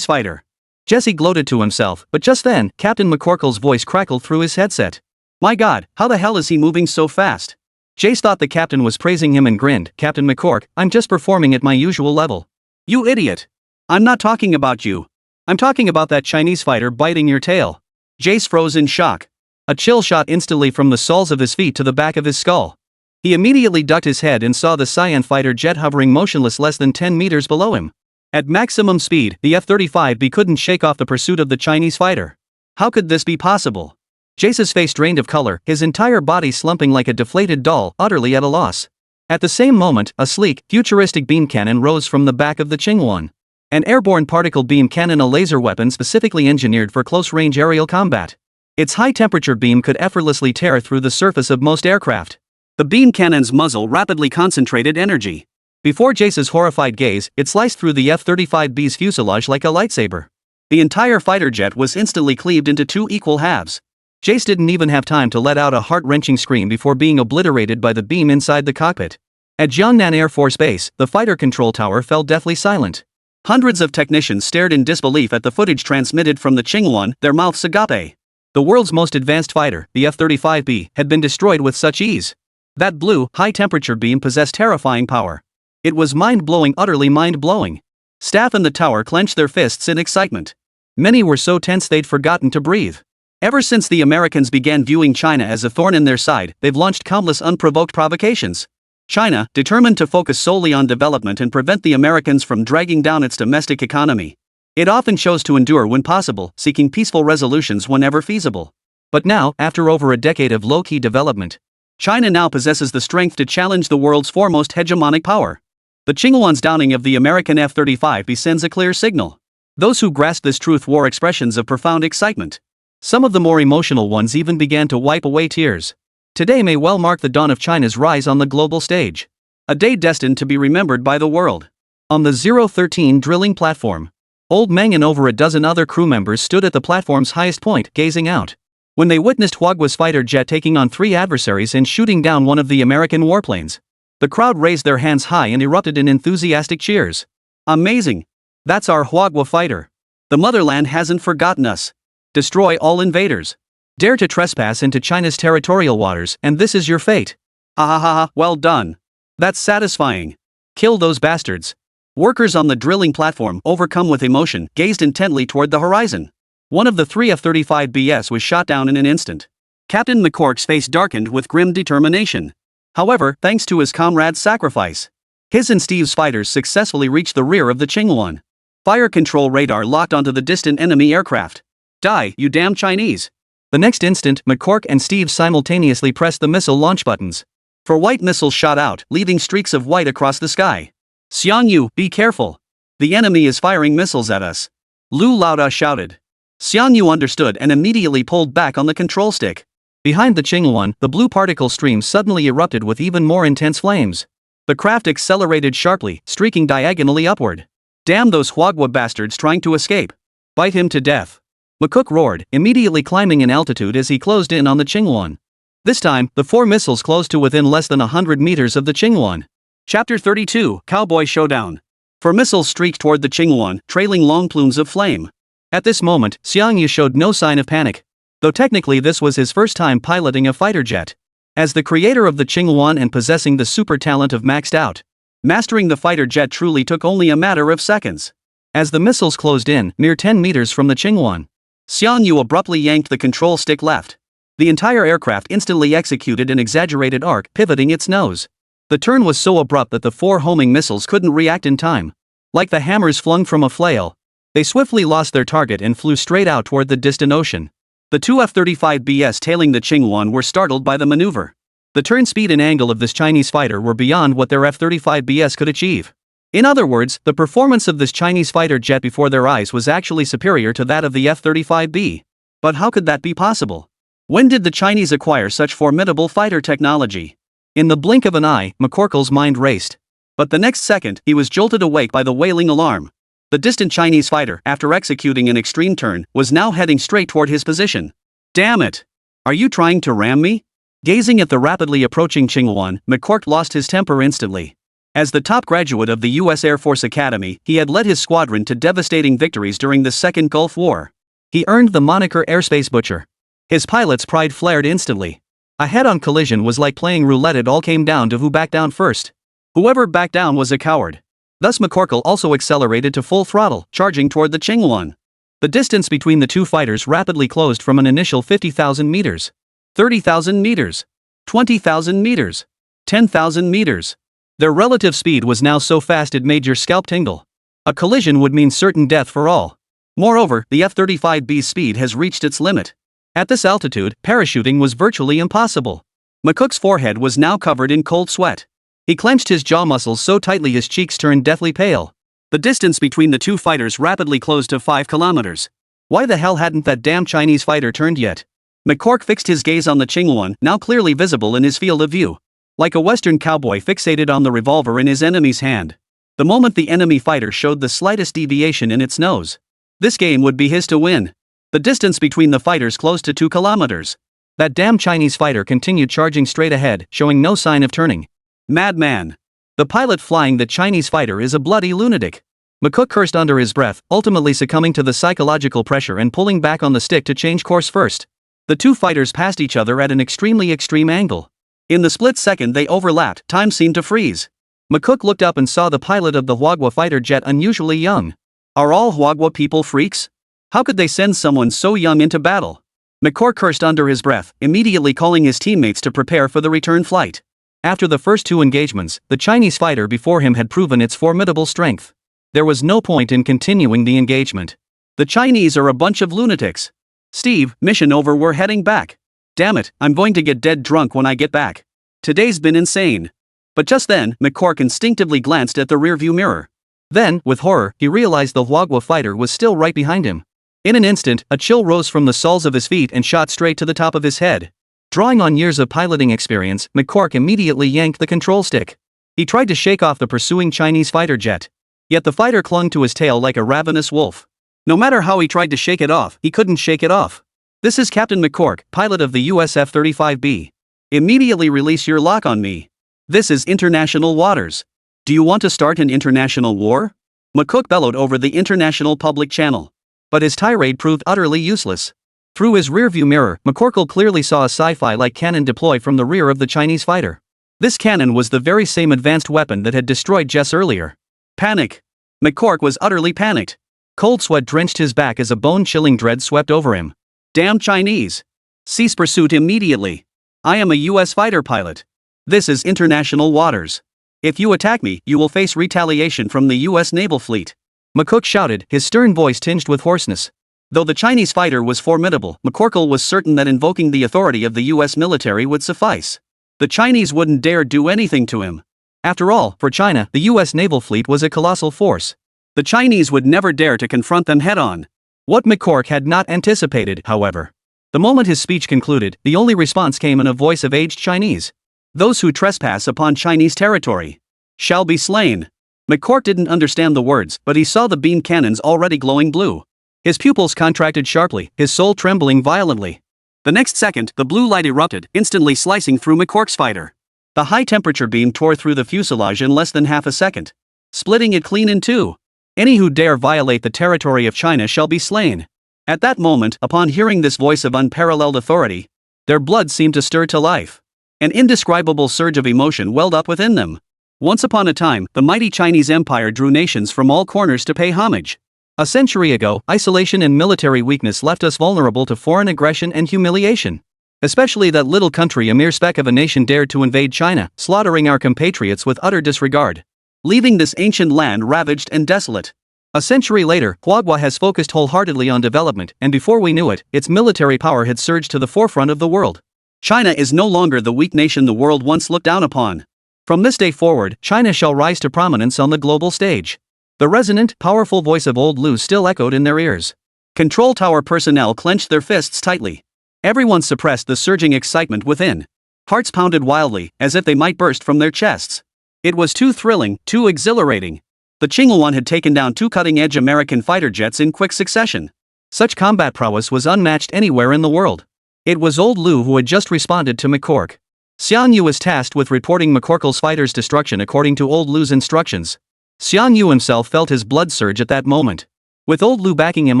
fighter. Jesse gloated to himself, but just then, Captain McCorkle's voice crackled through his headset. My god, how the hell is he moving so fast? Jace thought the captain was praising him and grinned. Captain McCork, I'm just performing at my usual level. You idiot. I'm not talking about you. I'm talking about that Chinese fighter biting your tail. Jace froze in shock. A chill shot instantly from the soles of his feet to the back of his skull. He immediately ducked his head and saw the Cyan fighter jet hovering motionless less than 10 meters below him. At maximum speed, the F-35B couldn't shake off the pursuit of the Chinese fighter. How could this be possible? Jace's face drained of color, his entire body slumping like a deflated doll, utterly at a loss. At the same moment, a sleek, futuristic beam cannon rose from the back of the Ching-1. An airborne particle beam cannon, a laser weapon specifically engineered for close-range aerial combat. Its high-temperature beam could effortlessly tear through the surface of most aircraft. The beam cannon's muzzle rapidly concentrated energy. Before Jace's horrified gaze, it sliced through the F-35B's fuselage like a lightsaber. The entire fighter jet was instantly cleaved into two equal halves. Jace didn't even have time to let out a heart-wrenching scream before being obliterated by the beam inside the cockpit. At Jiangnan Air Force Base, the fighter control tower fell deathly silent. Hundreds of technicians stared in disbelief at the footage transmitted from the Ching-1, their mouths agape. The world's most advanced fighter, the F-35B, had been destroyed with such ease. That blue, high-temperature beam possessed terrifying power. It was mind-blowing, utterly mind-blowing. Staff in the tower clenched their fists in excitement. Many were so tense they'd forgotten to breathe. Ever since the Americans began viewing China as a thorn in their side, they've launched countless unprovoked provocations. China, determined to focus solely on development and prevent the Americans from dragging down its domestic economy. It often chose to endure when possible, seeking peaceful resolutions whenever feasible. But now, after over a decade of low-key development, China now possesses the strength to challenge the world's foremost hegemonic power. The Ching-1's downing of the American F-35B sends a clear signal. Those who grasped this truth wore expressions of profound excitement. Some of the more emotional ones even began to wipe away tears. Today may well mark the dawn of China's rise on the global stage. A day destined to be remembered by the world. On the 013 drilling platform, Old Meng and over a dozen other crew members stood at the platform's highest point, gazing out. When they witnessed Huagua's fighter jet taking on 3 adversaries and shooting down one of the American warplanes, the crowd raised their hands high and erupted in enthusiastic cheers. Amazing! That's our Huagua fighter. The motherland hasn't forgotten us. Destroy all invaders. Dare to trespass into China's territorial waters, and this is your fate. Ha ha ha, well done. That's satisfying. Kill those bastards. Workers on the drilling platform, overcome with emotion, gazed intently toward the horizon. One of the 3 F-35Bs was shot down in an instant. Captain McCork's face darkened with grim determination. However, thanks to his comrade's sacrifice, his and Steve's fighters successfully reached the rear of the Ching-1. Fire control radar locked onto the distant enemy aircraft. Die, you damn Chinese. The next instant, McCork and Steve simultaneously pressed the missile launch buttons. 4 white missiles shot out, leaving streaks of white across the sky. Xiangyu, be careful. The enemy is firing missiles at us. Lu Laoda shouted. Xiangyu understood and immediately pulled back on the control stick. Behind the Ching-1, the blue particle stream suddenly erupted with even more intense flames. The craft accelerated sharply, streaking diagonally upward. Damn those Huagua bastards trying to escape. Bite him to death. McCook roared, immediately climbing in altitude as he closed in on the Ching-1. This time, the 4 missiles closed to within less than 100 meters of the Ching-1. Chapter 32, Cowboy Showdown. 4 missiles streaked toward the Ching-1, trailing long plumes of flame. At this moment, Xiangyu showed no sign of panic. Though technically this was his first time piloting a fighter jet. As the creator of the Ching-1 and possessing the super talent of maxed out, mastering the fighter jet truly took only a matter of seconds. As the missiles closed in, mere 10 meters from the Ching-1, Xiangyu abruptly yanked the control stick left. The entire aircraft instantly executed an exaggerated arc, pivoting its nose. The turn was so abrupt that the 4 homing missiles couldn't react in time. Like the hammers flung from a flail, they swiftly lost their target and flew straight out toward the distant ocean. The 2 F-35Bs tailing the Ching-1 were startled by the maneuver. The turn speed and angle of this Chinese fighter were beyond what their F-35Bs could achieve. In other words, the performance of this Chinese fighter jet before their eyes was actually superior to that of the F-35B. But how could that be possible? When did the Chinese acquire such formidable fighter technology? In the blink of an eye, McCorkle's mind raced. But the next second, he was jolted awake by the wailing alarm. The distant Chinese fighter, after executing an extreme turn, was now heading straight toward his position. Damn it! Are you trying to ram me? Gazing at the rapidly approaching Ching-1, McCork lost his temper instantly. As the top graduate of the U.S. Air Force Academy, he had led his squadron to devastating victories during the Second Gulf War. He earned the moniker Airspace Butcher. His pilot's pride flared instantly. A head-on collision was like playing roulette. It all came down to who backed down first. Whoever backed down was a coward. Thus McCorkle also accelerated to full throttle, charging toward the Ching-1. The distance between the two fighters rapidly closed from an initial 50,000 meters, 30,000 meters, 20,000 meters, 10,000 meters. Their relative speed was now so fast it made your scalp tingle. A collision would mean certain death for all. Moreover, the F-35B's speed has reached its limit. At this altitude, parachuting was virtually impossible. McCook's forehead was now covered in cold sweat. He clenched his jaw muscles so tightly his cheeks turned deathly pale. The distance between the two fighters rapidly closed to 5 kilometers. Why the hell hadn't that damn Chinese fighter turned yet? McCork fixed his gaze on the Ching-1, now clearly visible in his field of view. Like a Western cowboy fixated on the revolver in his enemy's hand. The moment the enemy fighter showed the slightest deviation in its nose, this game would be his to win. The distance between the fighters closed to 2 kilometers. That damn Chinese fighter continued charging straight ahead, showing no sign of turning. Madman. The pilot flying the Chinese fighter is a bloody lunatic. McCook cursed under his breath, ultimately succumbing to the psychological pressure and pulling back on the stick to change course first. The two fighters passed each other at an extremely extreme angle. In the split second they overlapped, time seemed to freeze. McCook looked up and saw the pilot of the Huagua fighter jet unusually young. Are all Huagua people freaks? How could they send someone so young into battle? McCook cursed under his breath, immediately calling his teammates to prepare for the return flight. After the first two engagements, the Chinese fighter before him had proven its formidable strength. There was no point in continuing the engagement. The Chinese are a bunch of lunatics. Steve, mission over, we're heading back. Damn it, I'm going to get dead drunk when I get back. Today's been insane. But just then, McCork instinctively glanced at the rearview mirror. Then, with horror, he realized the Huagua fighter was still right behind him. In an instant, a chill rose from the soles of his feet and shot straight to the top of his head. Drawing on years of piloting experience, McCork immediately yanked the control stick. He tried to shake off the pursuing Chinese fighter jet. Yet the fighter clung to his tail like a ravenous wolf. No matter how he tried to shake it off, he couldn't shake it off. This is Captain McCork, pilot of the US F-35B. Immediately release your lock on me. This is international waters. Do you want to start an international war? McCook bellowed over the international public channel. But his tirade proved utterly useless. Through his rearview mirror, McCorkle clearly saw a sci-fi-like cannon deploy from the rear of the Chinese fighter. This cannon was the very same advanced weapon that had destroyed Jess earlier. Panic. McCork was utterly panicked. Cold sweat drenched his back as a bone-chilling dread swept over him. Damn Chinese. Cease pursuit immediately. I am a US fighter pilot. This is international waters. If you attack me, you will face retaliation from the US naval fleet. McCook shouted, his stern voice tinged with hoarseness. Though the Chinese fighter was formidable, McCorkle was certain that invoking the authority of the US military would suffice. The Chinese wouldn't dare do anything to him. After all, for China, the US naval fleet was a colossal force. The Chinese would never dare to confront them head-on. What McCork had not anticipated, however. The moment his speech concluded, the only response came in a voice of aged Chinese. Those who trespass upon Chinese territory shall be slain. McCork didn't understand the words, but he saw the beam cannons already glowing blue. His pupils contracted sharply, his soul trembling violently. The next second, the blue light erupted, instantly slicing through McCork's fighter. The high-temperature beam tore through the fuselage in less than half a second, splitting it clean in two. Any who dare violate the territory of China shall be slain. At that moment, upon hearing this voice of unparalleled authority, their blood seemed to stir to life. An indescribable surge of emotion welled up within them. Once upon a time, the mighty Chinese Empire drew nations from all corners to pay homage. A century ago, isolation and military weakness left us vulnerable to foreign aggression and humiliation. Especially that little country, a mere speck of a nation, dared to invade China, slaughtering our compatriots with utter disregard, leaving this ancient land ravaged and desolate. A century later, Huagua has focused wholeheartedly on development, and before we knew it, its military power had surged to the forefront of the world. China is no longer the weak nation the world once looked down upon. From this day forward, China shall rise to prominence on the global stage. The resonant, powerful voice of old Lu still echoed in their ears. Control tower personnel clenched their fists tightly. Everyone suppressed the surging excitement within. Hearts pounded wildly, as if they might burst from their chests. It was too thrilling, too exhilarating. The Qingyuan had taken down 2 cutting-edge American fighter jets in quick succession. Such combat prowess was unmatched anywhere in the world. It was old Lu who had just responded to McCork. Xian Yu was tasked with reporting McCorkle's fighter's destruction according to old Lu's instructions. Xian Yu himself felt his blood surge at that moment. With old Lu backing him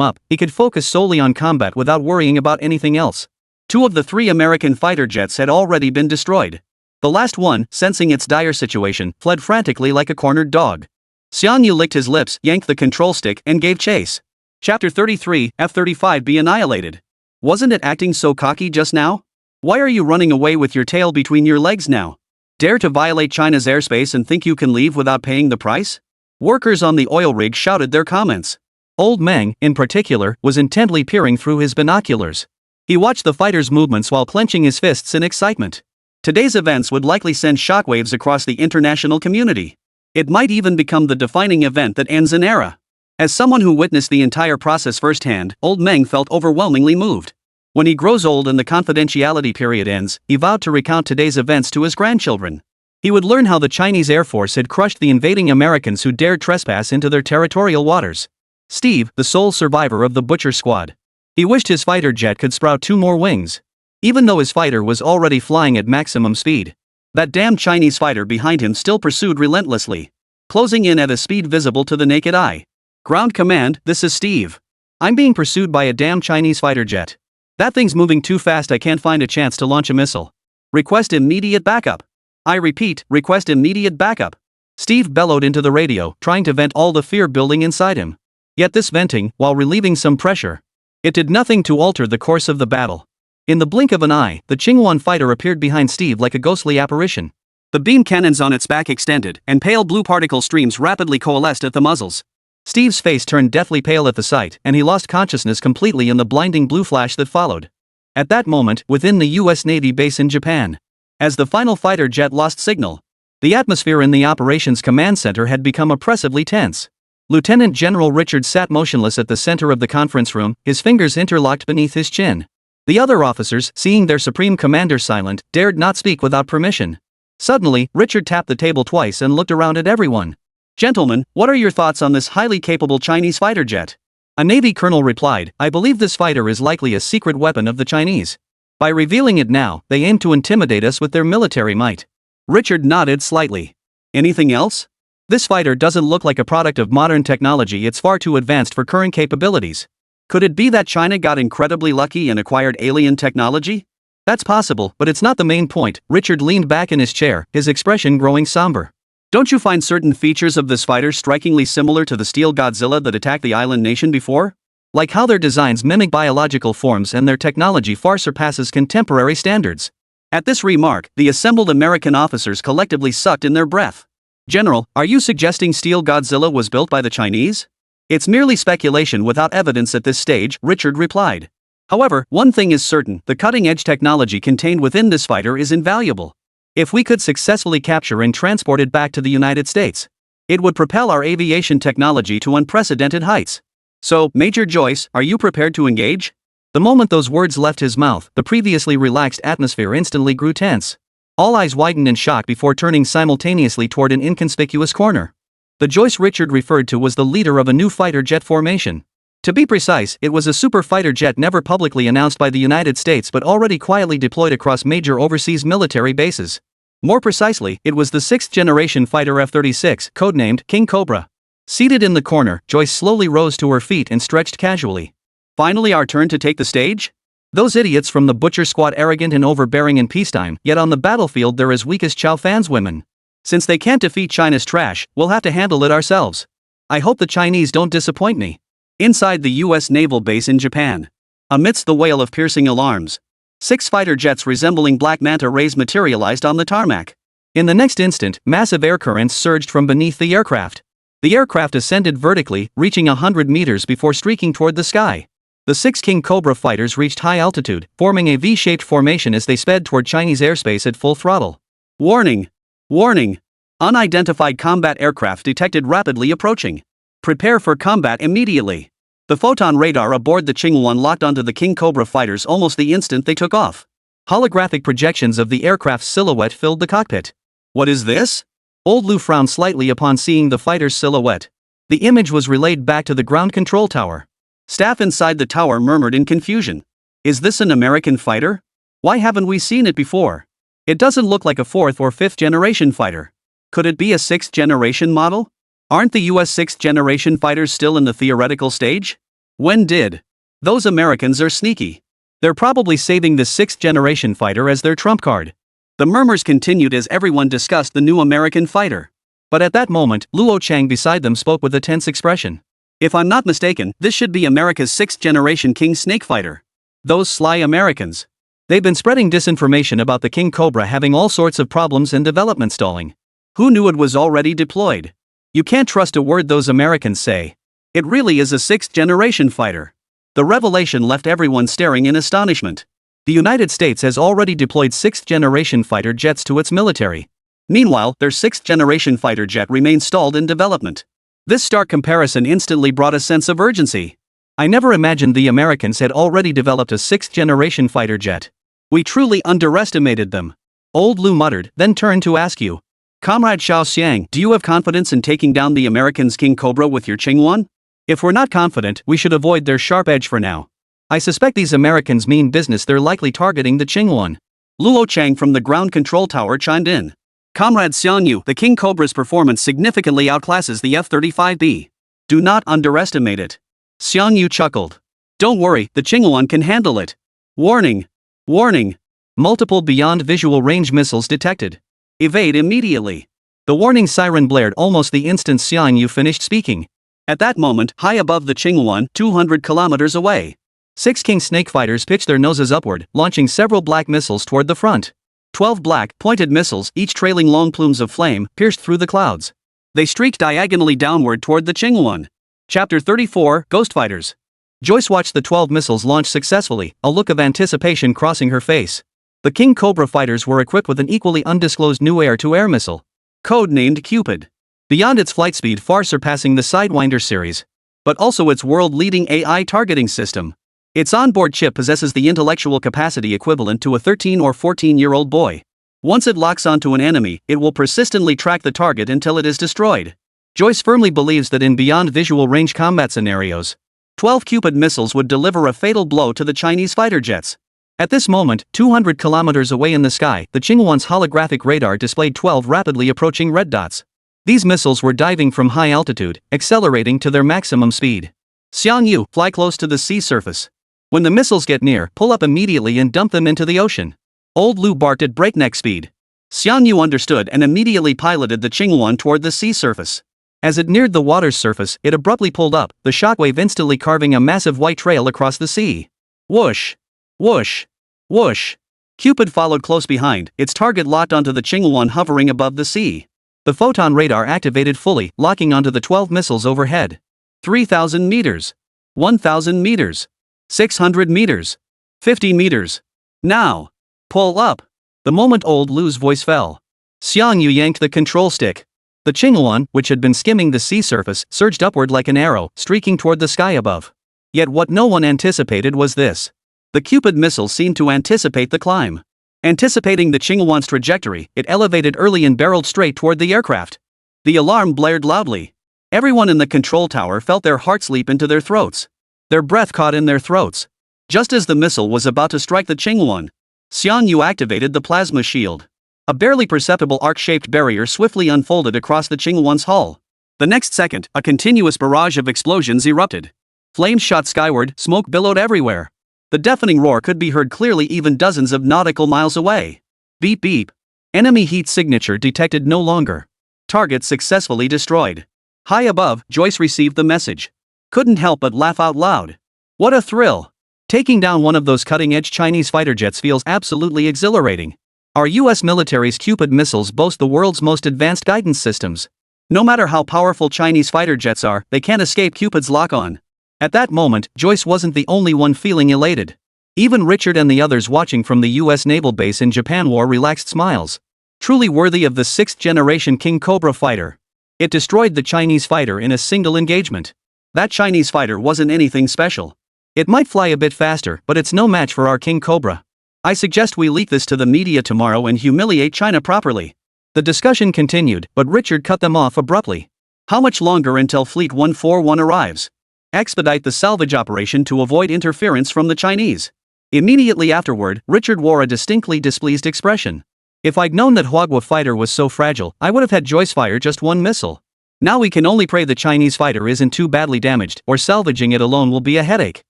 up, he could focus solely on combat without worrying about anything else. 2 of the 3 American fighter jets had already been destroyed. The last one, sensing its dire situation, fled frantically like a cornered dog. Xian Yu licked his lips, yanked the control stick, and gave chase. Chapter 33, F-35 be annihilated. Wasn't it acting so cocky just now? Why are you running away with your tail between your legs now? Dare to violate China's airspace and think you can leave without paying the price? Workers on the oil rig shouted their comments. Old Meng, in particular, was intently peering through his binoculars. He watched the fighter's movements while clenching his fists in excitement. Today's events would likely send shockwaves across the international community. It might even become the defining event that ends an era. As someone who witnessed the entire process firsthand, Old Meng felt overwhelmingly moved. When he grows old and the confidentiality period ends, he vowed to recount today's events to his grandchildren. He would learn how the Chinese Air Force had crushed the invading Americans who dared trespass into their territorial waters. Steve, the sole survivor of the Butcher Squad. He wished his fighter jet could sprout 2 more wings. Even though his fighter was already flying at maximum speed. That damn Chinese fighter behind him still pursued relentlessly, closing in at a speed visible to the naked eye. Ground command, this is Steve. I'm being pursued by a damn Chinese fighter jet. That thing's moving too fast, I can't find a chance to launch a missile. Request immediate backup. I repeat, request immediate backup. Steve bellowed into the radio, trying to vent all the fear building inside him. Yet this venting, while relieving some pressure, it did nothing to alter the course of the battle. In the blink of an eye, the Qingyuan fighter appeared behind Steve like a ghostly apparition. The beam cannons on its back extended, and pale blue particle streams rapidly coalesced at the muzzles. Steve's face turned deathly pale at the sight, and he lost consciousness completely in the blinding blue flash that followed. At that moment, within the U.S. Navy base in Japan, as the final fighter jet lost signal, the atmosphere in the operations command center had become oppressively tense. Lieutenant General Richard sat motionless at the center of the conference room, his fingers interlocked beneath his chin. The other officers, seeing their supreme commander silent, dared not speak without permission. Suddenly, Richard tapped the table twice and looked around at everyone. Gentlemen, what are your thoughts on this highly capable Chinese fighter jet? A Navy colonel replied, I believe this fighter is likely a secret weapon of the Chinese. By revealing it now, they aim to intimidate us with their military might. Richard nodded slightly. Anything else? This fighter doesn't look like a product of modern technology, it's far too advanced for current capabilities. Could it be that China got incredibly lucky and acquired alien technology? That's possible, but it's not the main point. Richard leaned back in his chair, his expression growing somber. Don't you find certain features of this fighter strikingly similar to the steel Godzilla that attacked the island nation before? Like how their designs mimic biological forms and their technology far surpasses contemporary standards. At this remark, the assembled American officers collectively sucked in their breath. General, are you suggesting steel Godzilla was built by the Chinese? It's merely speculation without evidence at this stage, Richard replied. However, one thing is certain, the cutting-edge technology contained within this fighter is invaluable. If we could successfully capture and transport it back to the United States, it would propel our aviation technology to unprecedented heights. So, Major Joyce, are you prepared to engage? The moment those words left his mouth, the previously relaxed atmosphere instantly grew tense. All eyes widened in shock before turning simultaneously toward an inconspicuous corner. The Joyce Richard referred to was the leader of a new fighter jet formation. To be precise, it was a super fighter jet never publicly announced by the United States but already quietly deployed across major overseas military bases. More precisely, it was the 6th-generation fighter F-36, codenamed King Cobra. Seated in the corner, Joyce slowly rose to her feet and stretched casually. Finally our turn to take the stage? Those idiots from the Butcher Squad arrogant and overbearing in peacetime, yet on the battlefield they're as weak as Chow Fan's women. Since they can't defeat China's trash, we'll have to handle it ourselves. I hope the Chinese don't disappoint me. Inside the U.S. naval base in Japan. Amidst the wail of piercing alarms, 6 fighter jets resembling black manta rays materialized on the tarmac. In the next instant, massive air currents surged from beneath the aircraft. The aircraft ascended vertically, reaching 100 meters before streaking toward the sky. The 6 King Cobra fighters reached high altitude, forming a V-shaped formation as they sped toward Chinese airspace at full throttle. Warning! Warning! Unidentified combat aircraft detected rapidly approaching. Prepare for combat immediately. The photon radar aboard the Qingyuan locked onto the King Cobra fighters almost the instant they took off. Holographic projections of the aircraft's silhouette filled the cockpit. What is this? Old Lu frowned slightly upon seeing the fighter's silhouette. The image was relayed back to the ground control tower. Staff inside the tower murmured in confusion. Is this an American fighter? Why haven't we seen it before? It doesn't look like a 4th or 5th generation fighter. Could it be a 6th generation model? Aren't the US 6th generation fighters still in the theoretical stage? When did? Those Americans are sneaky. They're probably saving the 6th generation fighter as their trump card. The murmurs continued as everyone discussed the new American fighter. But at that moment, Luo Chang beside them spoke with a tense expression. If I'm not mistaken, this should be America's 6th generation King Snake fighter. Those sly Americans. They've been spreading disinformation about the King Cobra having all sorts of problems and development stalling. Who knew it was already deployed? You can't trust a word those Americans say. It really is a 6th generation fighter. The revelation left everyone staring in astonishment. The United States has already deployed 6th generation fighter jets to its military. Meanwhile, their 6th generation fighter jet remains stalled in development. This stark comparison instantly brought a sense of urgency. I never imagined the Americans had already developed a 6th generation fighter jet. We truly underestimated them. Old Lu muttered, then turned to ask you. Comrade Xiao Xiang, do you have confidence in taking down the Americans' King Cobra with your Chingwan? If we're not confident, we should avoid their sharp edge for now. I suspect these Americans mean business. They're likely targeting the Chingwan. Luo Chang from the ground control tower chimed in. Comrade Xiang Yu, the King Cobra's performance significantly outclasses the F-35B. Do not underestimate it. Xiang Yu chuckled. Don't worry, the Chingwan can handle it. Warning. Warning. Multiple beyond visual range missiles detected. Evade immediately. The warning siren blared almost the instant Xiang Yu finished speaking. At that moment, high above the Chingwan, 200 kilometers away, 6 King Snake fighters pitched their noses upward, launching several black missiles toward the front. 12 black, pointed missiles, each trailing long plumes of flame, pierced through the clouds. They streaked diagonally downward toward the Chingwan. Chapter 34, Ghost Fighters. Joyce watched the 12 missiles launch successfully, a look of anticipation crossing her face. The King Cobra fighters were equipped with an equally undisclosed new air-to-air missile, code-named Cupid. Beyond its flight speed far surpassing the Sidewinder series, but also its world-leading AI targeting system. Its onboard chip possesses the intellectual capacity equivalent to a 13 or 14-year-old boy. Once it locks onto an enemy, it will persistently track the target until it is destroyed. Joyce firmly believes that in beyond visual range combat scenarios, 12 Cupid missiles would deliver a fatal blow to the Chinese fighter jets. At this moment, 200 kilometers away in the sky, the Chingwan's holographic radar displayed 12 rapidly approaching red dots. These missiles were diving from high altitude, accelerating to their maximum speed. Xiang Yu, fly close to the sea surface. When the missiles get near, pull up immediately and dump them into the ocean. Old Lu barked at breakneck speed. Xiang Yu understood and immediately piloted the Chingwan toward the sea surface. As it neared the water's surface, it abruptly pulled up, the shockwave instantly carving a massive white trail across the sea. Whoosh! Whoosh! Whoosh! Cupid followed close behind, its target locked onto the Chingwan hovering above the sea. The photon radar activated fully, locking onto the 12 missiles overhead. 3,000 meters. 1,000 meters. 600 meters. 50 meters. Now! Pull up! The moment Old Lu's voice fell, Xiang Yu yanked the control stick. The Chingwan, which had been skimming the sea surface, surged upward like an arrow, streaking toward the sky above. Yet what no one anticipated was this. The Cupid missile seemed to anticipate the climb. Anticipating the Chingwan's trajectory, it elevated early and barreled straight toward the aircraft. The alarm blared loudly. Everyone in the control tower felt their hearts leap into their throats. Their breath caught in their throats. Just as the missile was about to strike the Chingwan, Xiang Yu activated the plasma shield. A barely perceptible arc-shaped barrier swiftly unfolded across the Chingwan's hull. The next second, a continuous barrage of explosions erupted. Flames shot skyward, smoke billowed everywhere. The deafening roar could be heard clearly even dozens of nautical miles away. Beep beep. Enemy heat signature detected no longer. Target successfully destroyed. High above, Joyce received the message. Couldn't help but laugh out loud. What a thrill! Taking down one of those cutting-edge Chinese fighter jets feels absolutely exhilarating. Our US military's Cupid missiles boast the world's most advanced guidance systems. No matter how powerful Chinese fighter jets are, they can't escape Cupid's lock-on. At that moment, Joyce wasn't the only one feeling elated. Even Richard and the others watching from the US naval base in Japan wore relaxed smiles. Truly worthy of the 6th-generation King Cobra fighter. It destroyed the Chinese fighter in a single engagement. That Chinese fighter wasn't anything special. It might fly a bit faster, but it's no match for our King Cobra. I suggest we leak this to the media tomorrow and humiliate China properly. The discussion continued, but Richard cut them off abruptly. How much longer until Fleet 141 arrives? Expedite the salvage operation to avoid interference from the Chinese. Immediately afterward, Richard wore a distinctly displeased expression. If I'd known that Hwagwa fighter was so fragile, I would have had Joyce fire just one missile. Now we can only pray the Chinese fighter isn't too badly damaged, or salvaging it alone will be a headache.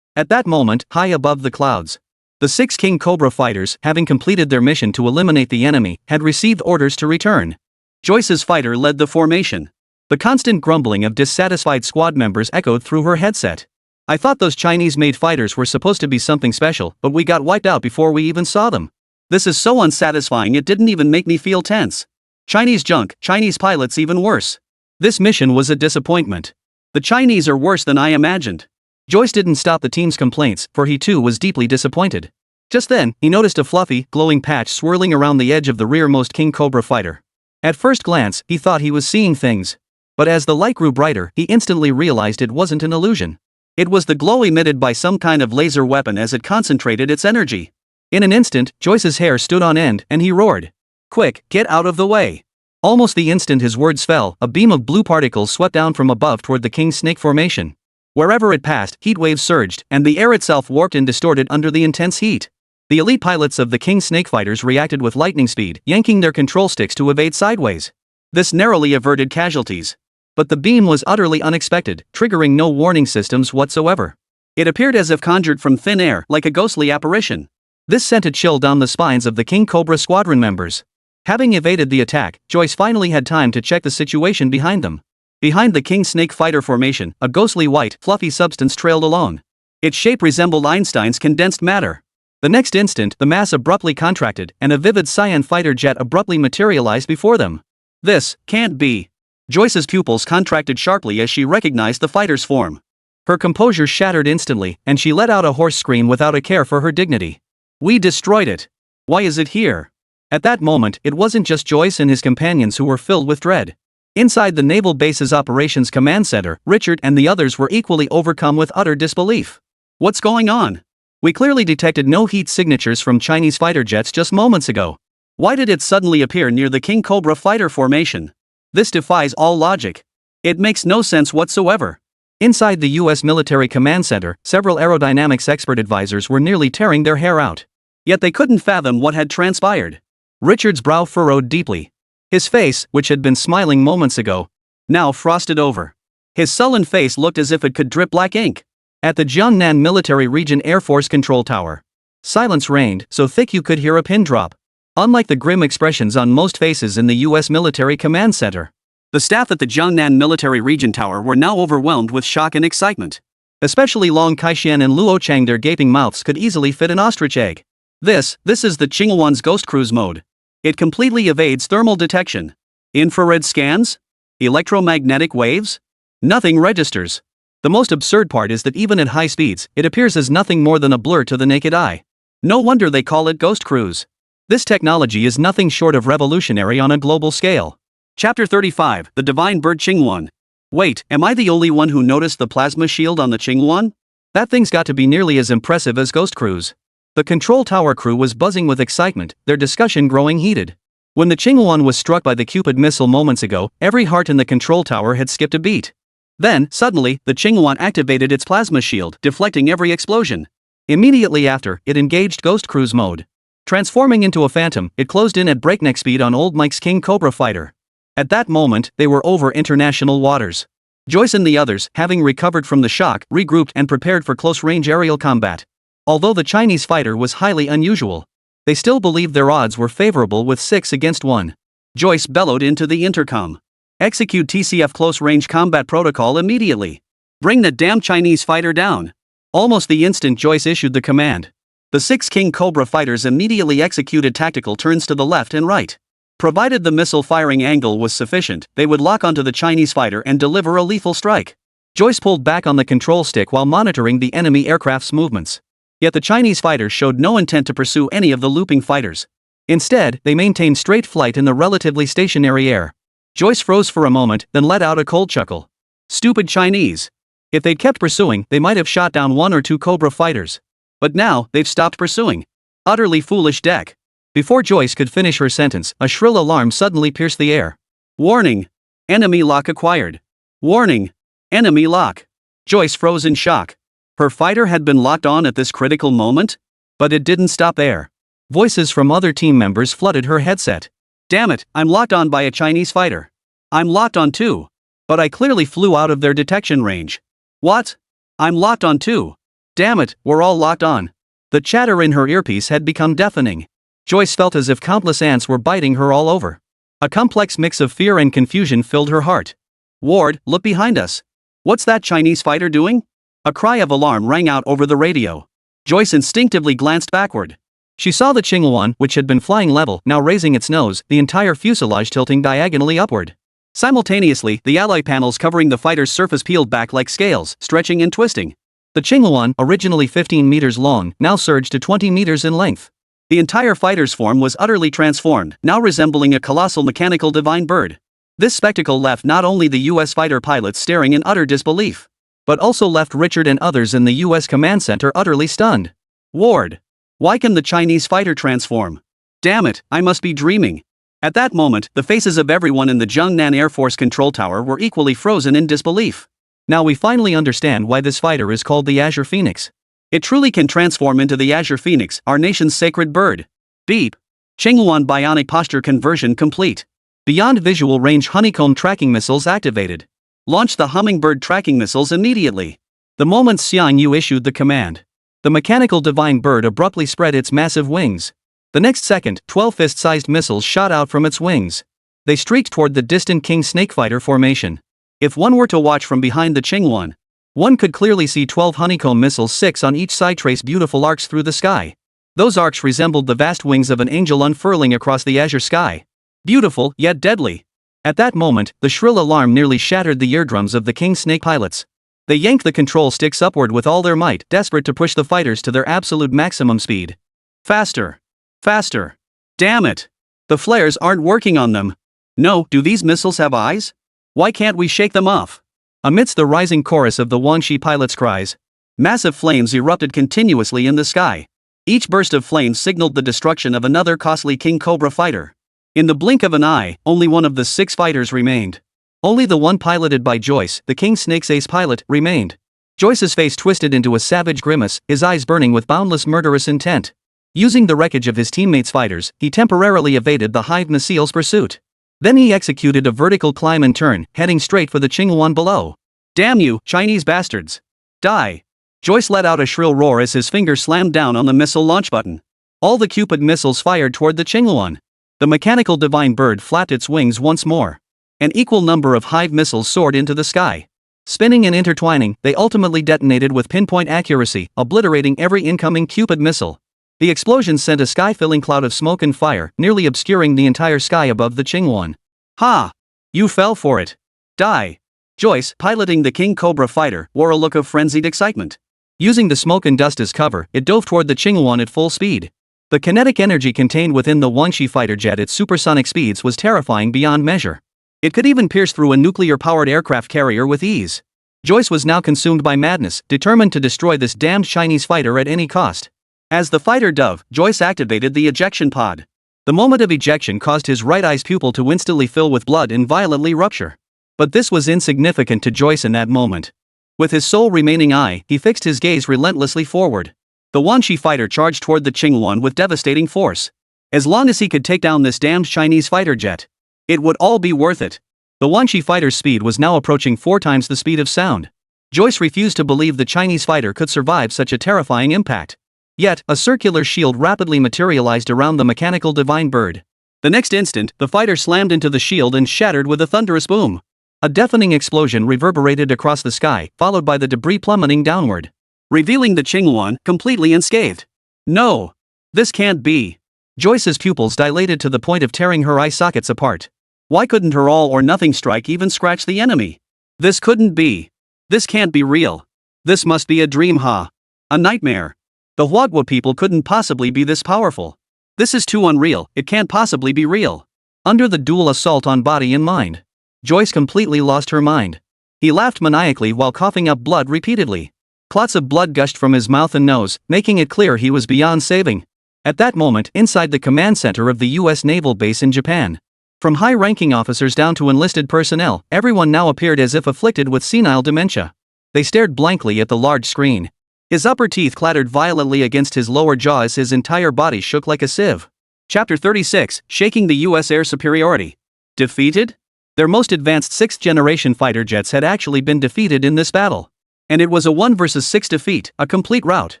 At that moment, high above the clouds, the 6 King Cobra fighters, having completed their mission to eliminate the enemy, had received orders to return. Joyce's fighter led the formation. The constant grumbling of dissatisfied squad members echoed through her headset. I thought those Chinese-made fighters were supposed to be something special, but we got wiped out before we even saw them. This is so unsatisfying it didn't even make me feel tense. Chinese junk, Chinese pilots even worse. This mission was a disappointment. The Chinese are worse than I imagined. Joyce didn't stop the team's complaints, for he too was deeply disappointed. Just then, he noticed a fluffy, glowing patch swirling around the edge of the rearmost King Cobra fighter. At first glance, he thought he was seeing things. But as the light grew brighter, he instantly realized it wasn't an illusion. It was the glow emitted by some kind of laser weapon as it concentrated its energy. In an instant, Joyce's hair stood on end, and he roared. Quick, get out of the way. Almost the instant his words fell, a beam of blue particles swept down from above toward the King Snake formation. Wherever it passed, heat waves surged, and the air itself warped and distorted under the intense heat. The elite pilots of the King Snake fighters reacted with lightning speed, yanking their control sticks to evade sideways. This narrowly averted casualties. But the beam was utterly unexpected, triggering no warning systems whatsoever. It appeared as if conjured from thin air, like a ghostly apparition. This sent a chill down the spines of the King Cobra squadron members. Having evaded the attack, Joyce finally had time to check the situation behind them. Behind the King Snake fighter formation, a ghostly white, fluffy substance trailed along. Its shape resembled Einstein's condensed matter. The next instant, the mass abruptly contracted, and a vivid cyan fighter jet abruptly materialized before them. This can't be. Joyce's pupils contracted sharply as she recognized the fighter's form. Her composure shattered instantly, and she let out a hoarse scream without a care for her dignity. We destroyed it. Why is it here? At that moment, it wasn't just Joyce and his companions who were filled with dread. Inside the Naval Base's Operations Command Center, Richard and the others were equally overcome with utter disbelief. What's going on? We clearly detected no heat signatures from Chinese fighter jets just moments ago. Why did it suddenly appear near the King Cobra fighter formation? This defies all logic. It makes no sense whatsoever. Inside the U.S. Military Command Center, several aerodynamics expert advisors were nearly tearing their hair out. Yet they couldn't fathom what had transpired. Richard's brow furrowed deeply. His face, which had been smiling moments ago, now frosted over. His sullen face looked as if it could drip black ink. At the Jiangnan Military Region Air Force Control Tower, silence reigned, so thick you could hear a pin drop. Unlike the grim expressions on most faces in the U.S. Military Command Center, the staff at the Jiangnan Military Region Tower were now overwhelmed with shock and excitement. Especially Long Kaixian and Luo Chang, their gaping mouths could easily fit an ostrich egg. This is the Qinghuan's Ghost Cruise mode. It completely evades thermal detection. Infrared scans? Electromagnetic waves? Nothing registers. The most absurd part is that even at high speeds, it appears as nothing more than a blur to the naked eye. No wonder they call it Ghost Cruise. This technology is nothing short of revolutionary on a global scale. Chapter 35, The Divine Bird Qinghuan. Wait, am I the only one who noticed the plasma shield on the Qinghuan? That thing's got to be nearly as impressive as Ghost Cruise. The control tower crew was buzzing with excitement, their discussion growing heated. When the Qinghuan was struck by the Cupid missile moments ago, every heart in the control tower had skipped a beat. Then, suddenly, the Qinghuan activated its plasma shield, deflecting every explosion. Immediately after, it engaged Ghost Cruise mode. Transforming into a phantom, it closed in at breakneck speed on Old Mike's King Cobra fighter. At that moment, they were over international waters. Joyce and the others, having recovered from the shock, regrouped and prepared for close-range aerial combat. Although the Chinese fighter was highly unusual, they still believed their odds were favorable with 6 against 1. Joyce bellowed into the intercom. Execute TCF close-range combat protocol immediately. Bring the damn Chinese fighter down. Almost the instant Joyce issued the command, the 6 King Cobra fighters immediately executed tactical turns to the left and right. Provided the missile firing angle was sufficient, they would lock onto the Chinese fighter and deliver a lethal strike. Joyce pulled back on the control stick while monitoring the enemy aircraft's movements. Yet the Chinese fighters showed no intent to pursue any of the looping fighters. Instead, they maintained straight flight in the relatively stationary air. Joyce froze for a moment, then let out a cold chuckle. Stupid Chinese. If they'd kept pursuing, they might have shot down 1 or 2 Cobra fighters. But now, they've stopped pursuing. Utterly foolish deck. Before Joyce could finish her sentence, a shrill alarm suddenly pierced the air. Warning! Enemy lock acquired. Warning! Enemy lock. Joyce froze in shock. Her fighter had been locked on at this critical moment? But it didn't stop there. Voices from other team members flooded her headset. Damn it, I'm locked on by a Chinese fighter. I'm locked on too. But I clearly flew out of their detection range. What? I'm locked on too. Damn it, we're all locked on. The chatter in her earpiece had become deafening. Joyce felt as if countless ants were biting her all over. A complex mix of fear and confusion filled her heart. Ward, look behind us. What's that Chinese fighter doing? A cry of alarm rang out over the radio. Joyce instinctively glanced backward. She saw the Chingguan, which had been flying level, now raising its nose, the entire fuselage tilting diagonally upward. Simultaneously, the alloy panels covering the fighter's surface peeled back like scales, stretching and twisting. The Chingguan, originally 15 meters long, now surged to 20 meters in length. The entire fighter's form was utterly transformed, now resembling a colossal mechanical divine bird. This spectacle left not only the US fighter pilots staring in utter disbelief, but also left Richard and others in the US command center utterly stunned. Ward! Why can the Chinese fighter transform? Damn it, I must be dreaming. At that moment, the faces of everyone in the Zhengnan Air Force Control Tower were equally frozen in disbelief. Now we finally understand why this fighter is called the Azure Phoenix. It truly can transform into the Azure Phoenix, our nation's sacred bird. Beep. Chingguan bionic posture conversion complete. Beyond visual range honeycomb tracking missiles activated. Launch the hummingbird tracking missiles immediately. The moment Xiang issued the command, the mechanical divine bird abruptly spread its massive wings. The next second, 12 fist-sized missiles shot out from its wings. They streaked toward the distant King Snake Fighter formation. If one were to watch from behind the Chingguan, one could clearly see 12 honeycomb missiles, 6 on each side, trace beautiful arcs through the sky. Those arcs resembled the vast wings of an angel unfurling across the azure sky. Beautiful, yet deadly. At that moment, the shrill alarm nearly shattered the eardrums of the King Snake pilots. They yanked the control sticks upward with all their might, desperate to push the fighters to their absolute maximum speed. Faster. Faster. Damn it. The flares aren't working on them. No, do these missiles have eyes? Why can't we shake them off? Amidst the rising chorus of the Guangxi pilots' cries, massive flames erupted continuously in the sky. Each burst of flames signaled the destruction of another costly King Cobra fighter. In the blink of an eye, only one of the 6 fighters remained. Only the one piloted by Joyce, the King Snake's ace pilot, remained. Joyce's face twisted into a savage grimace, his eyes burning with boundless murderous intent. Using the wreckage of his teammates' fighters, he temporarily evaded the Hive Nacille's pursuit. Then he executed a vertical climb and turn, heading straight for the Chingguan below. Damn you, Chinese bastards! Die! Joyce let out a shrill roar as his finger slammed down on the missile launch button. All the Cupid missiles fired toward the Chingguan. The mechanical divine bird flapped its wings once more. An equal number of Hive missiles soared into the sky. Spinning and intertwining, they ultimately detonated with pinpoint accuracy, obliterating every incoming Cupid missile. The explosion sent a sky-filling cloud of smoke and fire, nearly obscuring the entire sky above the Chingguan. Ha! You fell for it. Die! Joyce, piloting the King Cobra fighter, wore a look of frenzied excitement. Using the smoke and dust as cover, it dove toward the Chingguan at full speed. The kinetic energy contained within the Guangxi fighter jet at supersonic speeds was terrifying beyond measure. It could even pierce through a nuclear-powered aircraft carrier with ease. Joyce was now consumed by madness, determined to destroy this damned Chinese fighter at any cost. As the fighter dove, Joyce activated the ejection pod. The moment of ejection caused his right eye's pupil to instantly fill with blood and violently rupture. But this was insignificant to Joyce in that moment. With his sole remaining eye, he fixed his gaze relentlessly forward. The Guangxi fighter charged toward the Chingguan with devastating force. As long as he could take down this damned Chinese fighter jet, it would all be worth it. The Guangxi fighter's speed was now approaching 4 times the speed of sound. Joyce refused to believe the Chinese fighter could survive such a terrifying impact. Yet, a circular shield rapidly materialized around the mechanical divine bird. The next instant, the fighter slammed into the shield and shattered with a thunderous boom. A deafening explosion reverberated across the sky, followed by the debris plummeting downward, revealing the Chingguan completely unscathed. No! This can't be. Joyce's pupils dilated to the point of tearing her eye sockets apart. Why couldn't her all-or-nothing strike even scratch the enemy? This couldn't be. This can't be real. This must be a dream, ha! A nightmare. The Huagua people couldn't possibly be this powerful. This is too unreal, it can't possibly be real. Under the dual assault on body and mind, Joyce completely lost her mind. He laughed maniacally while coughing up blood repeatedly. Clots of blood gushed from his mouth and nose, making it clear he was beyond saving. At that moment, inside the command center of the U.S. naval base in Japan, from high-ranking officers down to enlisted personnel, everyone now appeared as if afflicted with senile dementia. They stared blankly at the large screen. His upper teeth clattered violently against his lower jaw as his entire body shook like a sieve. Chapter 36, Shaking the U.S. Air Superiority. Defeated? Their most advanced 6th-generation fighter jets had actually been defeated in this battle. And it was a 1 versus 6 defeat, a complete rout.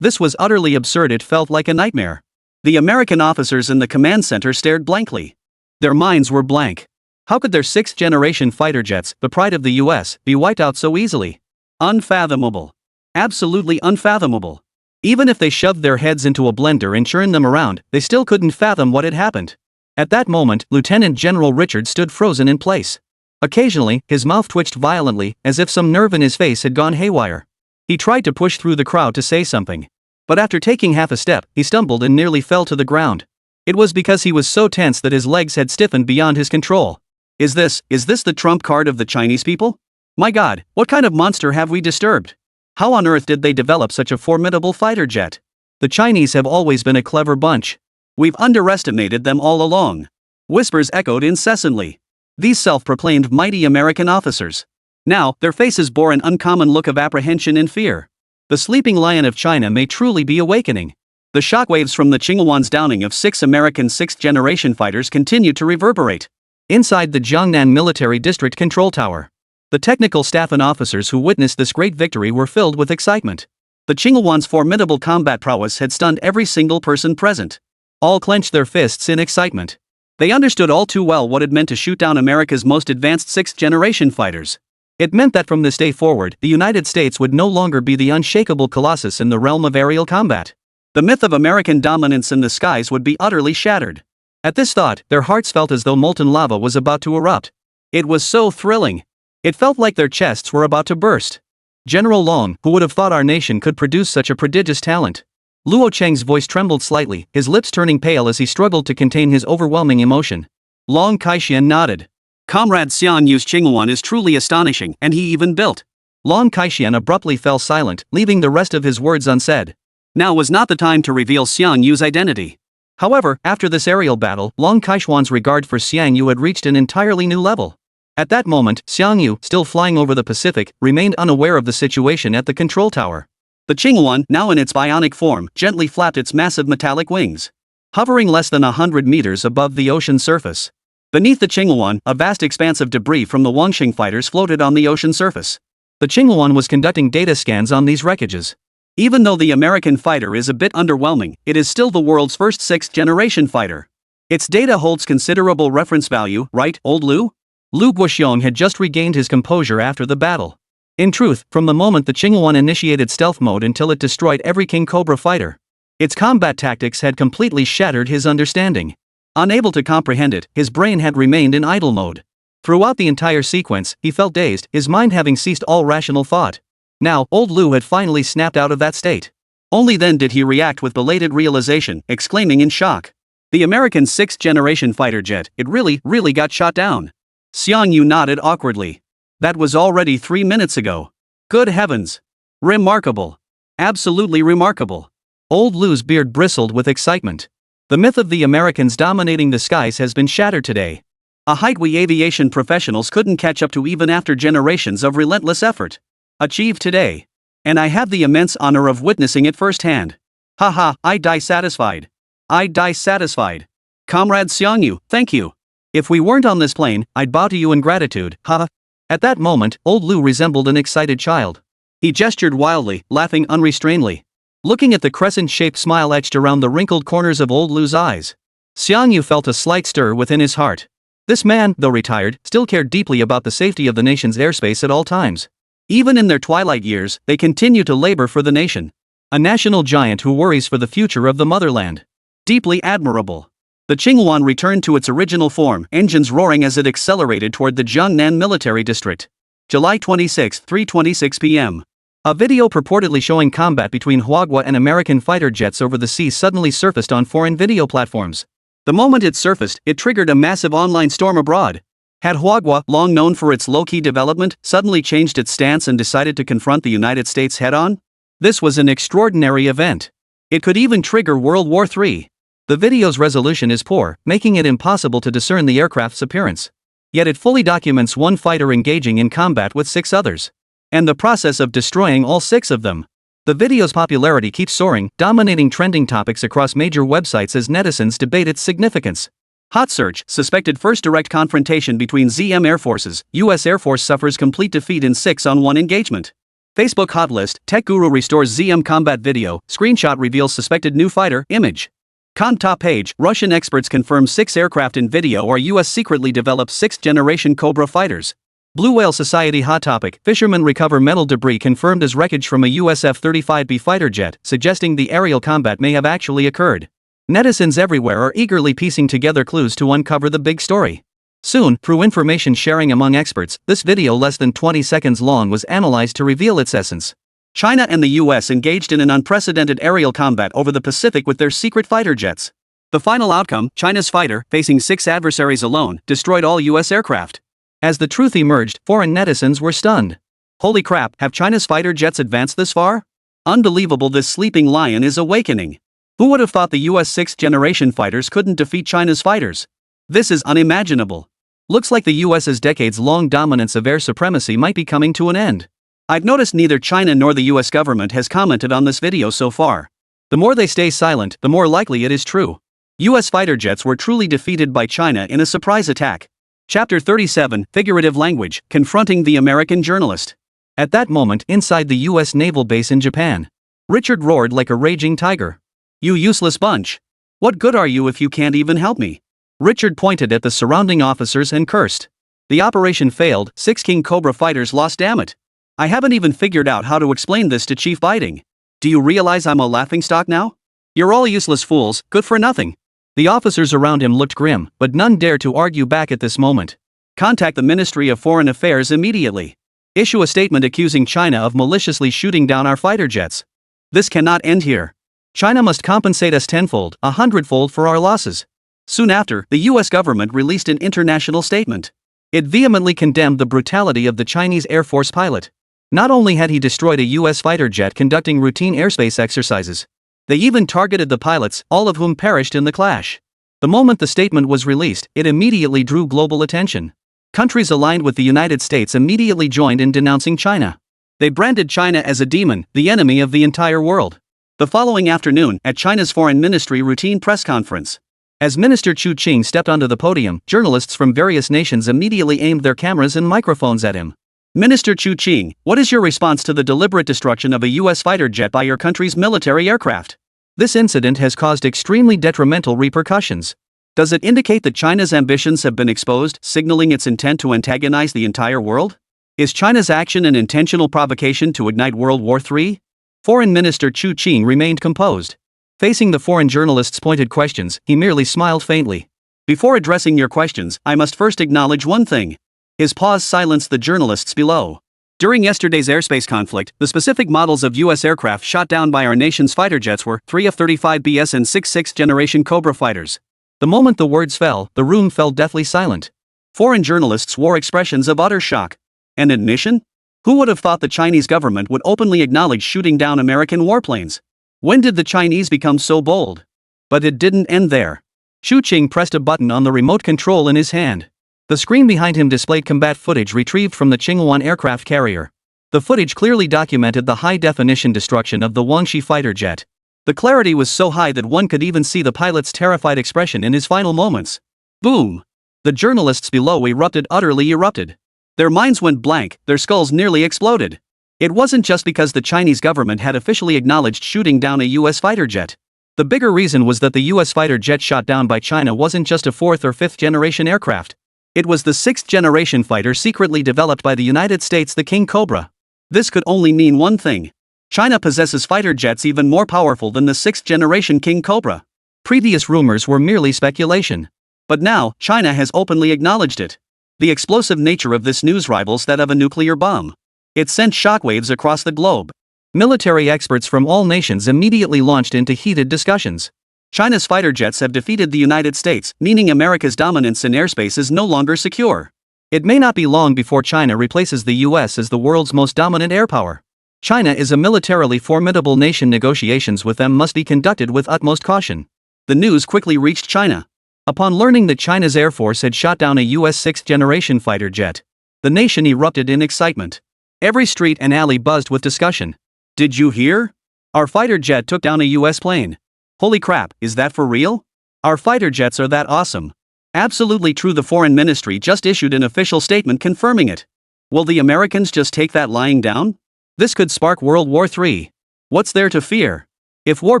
This was utterly absurd. It felt like a nightmare. The American officers in the command center stared blankly. Their minds were blank. How could their 6th-generation fighter jets, the pride of the US, be wiped out so easily? Unfathomable. Absolutely unfathomable. Even if they shoved their heads into a blender and churned them around, they still couldn't fathom what had happened. At that moment, Lieutenant General Richard stood frozen in place. Occasionally, his mouth twitched violently, as if some nerve in his face had gone haywire. He tried to push through the crowd to say something. But after taking half a step, he stumbled and nearly fell to the ground. It was because he was so tense that his legs had stiffened beyond his control. Is this the trump card of the Chinese people? My God, what kind of monster have we disturbed? How on earth did they develop such a formidable fighter jet? The Chinese have always been a clever bunch. We've underestimated them all along. Whispers echoed incessantly. These self-proclaimed mighty American officers. Now, their faces bore an uncommon look of apprehension and fear. The sleeping lion of China may truly be awakening. The shockwaves from the Qinghuan's downing of 6 American 6th-generation fighters continued to reverberate. Inside the Jiangnan Military District Control Tower, the technical staff and officers who witnessed this great victory were filled with excitement. The Qinghuan's formidable combat prowess had stunned every single person present. All clenched their fists in excitement. They understood all too well what it meant to shoot down America's most advanced 6th-generation fighters. It meant that from this day forward, the United States would no longer be the unshakable colossus in the realm of aerial combat. The myth of American dominance in the skies would be utterly shattered. At this thought, their hearts felt as though molten lava was about to erupt. It was so thrilling. It felt like their chests were about to burst. General Long, who would have thought our nation could produce such a prodigious talent? Luo Cheng's voice trembled slightly, his lips turning pale as he struggled to contain his overwhelming emotion. Long Kaixian nodded. Comrade Xiang Yu's Qinghuan is truly astonishing, and he even built. Long Kaixian abruptly fell silent, leaving the rest of his words unsaid. Now was not the time to reveal Xiang Yu's identity. However, after this aerial battle, Long Kaixian's regard for Xiang Yu had reached an entirely new level. At that moment, Xiang Yu, still flying over the Pacific, remained unaware of the situation at the control tower. The Qinghuan, now in its bionic form, gently flapped its massive metallic wings, hovering less than 100 meters above the ocean surface. Beneath the Qinghuan, a vast expanse of debris from the Wangxing fighters floated on the ocean surface. The Qinghuan was conducting data scans on these wreckages. Even though the American fighter is a bit underwhelming, it is still the world's first 6th-generation fighter. Its data holds considerable reference value, right, old Lu? Lu Guoxiong had just regained his composure after the battle. In truth, from the moment the Qinghuan initiated stealth mode until it destroyed every King Cobra fighter, its combat tactics had completely shattered his understanding. Unable to comprehend it, his brain had remained in idle mode. Throughout the entire sequence, he felt dazed, his mind having ceased all rational thought. Now, old Lu had finally snapped out of that state. Only then did he react with belated realization, exclaiming in shock. The American 6th-generation fighter jet, it really got shot down. Xiang Yu nodded awkwardly. That was already 3 minutes ago. Good heavens. Remarkable. Absolutely remarkable. Old Lu's beard bristled with excitement. The myth of the Americans dominating the skies has been shattered today. A height we aviation professionals couldn't catch up to even after generations of relentless effort. Achieved today. And I have the immense honor of witnessing it firsthand. Haha, I die satisfied. I die satisfied. Comrade Xiang Yu, thank you. If we weren't on this plane, I'd bow to you in gratitude, haha. At that moment, old Lu resembled an excited child. He gestured wildly, laughing unrestrainedly. Looking at the crescent-shaped smile etched around the wrinkled corners of old Lu's eyes, Xiang Yu felt a slight stir within his heart. This man, though retired, still cared deeply about the safety of the nation's airspace at all times. Even in their twilight years, they continue to labor for the nation. A national giant who worries for the future of the motherland. Deeply admirable. The Qinghuan returned to its original form, engines roaring as it accelerated toward the Jiangnan Military District. July 26, 3:26 p.m. A video purportedly showing combat between Huagua and American fighter jets over the sea suddenly surfaced on foreign video platforms. The moment it surfaced, it triggered a massive online storm abroad. Had Huagua, long known for its low-key development, suddenly changed its stance and decided to confront the United States head-on? This was an extraordinary event. It could even trigger World War III. The video's resolution is poor, making it impossible to discern the aircraft's appearance. Yet it fully documents one fighter engaging in combat with 6 others. And the process of destroying all 6 of them. The video's popularity keeps soaring, dominating trending topics across major websites as netizens debate its significance. Hot search: suspected first direct confrontation between ZM Air Forces, U.S. Air Force suffers complete defeat in 6-on-1 engagement. Facebook hot list: tech guru restores ZM combat video, screenshot reveals suspected new fighter, image. Top page: Russian experts confirm 6 aircraft in video or U.S. secretly develops 6th-generation Cobra fighters. Blue Whale Society hot topic: fishermen recover metal debris confirmed as wreckage from a US F-35B fighter jet, suggesting the aerial combat may have actually occurred. Netizens everywhere are eagerly piecing together clues to uncover the big story. Soon, through information sharing among experts, this video less than 20 seconds long was analyzed to reveal its essence. China and the US engaged in an unprecedented aerial combat over the Pacific with their secret fighter jets. The final outcome: China's fighter, facing 6 adversaries alone, destroyed all US aircraft. As the truth emerged, foreign netizens were stunned. Holy crap, have China's fighter jets advanced this far? Unbelievable, this sleeping lion is awakening. Who would have thought the US 6th-generation fighters couldn't defeat China's fighters? This is unimaginable. Looks like the US's decades-long dominance of air supremacy might be coming to an end. I've noticed neither China nor the US government has commented on this video so far. The more they stay silent, the more likely it is true. US fighter jets were truly defeated by China in a surprise attack. Chapter 37, Figurative Language, Confronting the American Journalist. At that moment, inside the US naval base in Japan, Richard roared like a raging tiger. "You useless bunch! What good are you if you can't even help me?" Richard pointed at the surrounding officers and cursed. "The operation failed, 6 King Cobra fighters lost, damn it. I haven't even figured out how to explain this to Chief Biting. Do you realize I'm a laughingstock now? You're all useless fools, good for nothing." The officers around him looked grim, but none dared to argue back at this moment. "Contact the Ministry of Foreign Affairs immediately. Issue a statement accusing China of maliciously shooting down our fighter jets. This cannot end here. China must compensate us tenfold, 100-fold for our losses." Soon after, the US government released an international statement. It vehemently condemned the brutality of the Chinese Air Force pilot. Not only had he destroyed a US fighter jet conducting routine airspace exercises, they even targeted the pilots, all of whom perished in the clash. The moment the statement was released, it immediately drew global attention. Countries aligned with the United States immediately joined in denouncing China. They branded China as a demon, the enemy of the entire world. The following afternoon, at China's Foreign Ministry routine press conference, as Minister Chu Qing stepped onto the podium, journalists from various nations immediately aimed their cameras and microphones at him. "Minister Chu Qing, what is your response to the deliberate destruction of a US fighter jet by your country's military aircraft? This incident has caused extremely detrimental repercussions. Does it indicate that China's ambitions have been exposed, signaling its intent to antagonize the entire world? Is China's action an intentional provocation to ignite World War III?" Foreign Minister Chu Qing remained composed. Facing the foreign journalists' pointed questions, he merely smiled faintly. "Before addressing your questions, I must first acknowledge one thing." His pause silenced the journalists below. "During yesterday's airspace conflict, the specific models of US aircraft shot down by our nation's fighter jets were 3 F-35Bs and 6 6th-generation Cobra fighters." The moment the words fell, the room fell deathly silent. Foreign journalists wore expressions of utter shock. An admission? Who would have thought the Chinese government would openly acknowledge shooting down American warplanes? When did the Chinese become so bold? But it didn't end there. Chu Qing pressed a button on the remote control in his hand. The screen behind him displayed combat footage retrieved from the Qinghuan aircraft carrier. The footage clearly documented the high-definition destruction of the Guangxi fighter jet. The clarity was so high that one could even see the pilot's terrified expression in his final moments. Boom! The journalists below utterly erupted. Their minds went blank, their skulls nearly exploded. It wasn't just because the Chinese government had officially acknowledged shooting down a US fighter jet. The bigger reason was that the US fighter jet shot down by China wasn't just a 4th or 5th generation aircraft. It was the 6th generation fighter secretly developed by the United States, the King Cobra. This could only mean one thing. China possesses fighter jets even more powerful than the 6th generation King Cobra. Previous rumors were merely speculation. But now, China has openly acknowledged it. The explosive nature of this news rivals that of a nuclear bomb. It sent shockwaves across the globe. Military experts from all nations immediately launched into heated discussions. China's fighter jets have defeated the United States, meaning America's dominance in airspace is no longer secure. It may not be long before China replaces the US as the world's most dominant air power. China is a militarily formidable nation. Negotiations with them must be conducted with utmost caution. The news quickly reached China. Upon learning that China's Air Force had shot down a US 6th-generation fighter jet, the nation erupted in excitement. Every street and alley buzzed with discussion. Did you hear? Our fighter jet took down a US plane. Holy crap, is that for real? Our fighter jets are that awesome. Absolutely true. The foreign ministry just issued an official statement confirming it. Will the Americans just take that lying down? This could spark World War III. What's there to fear? If war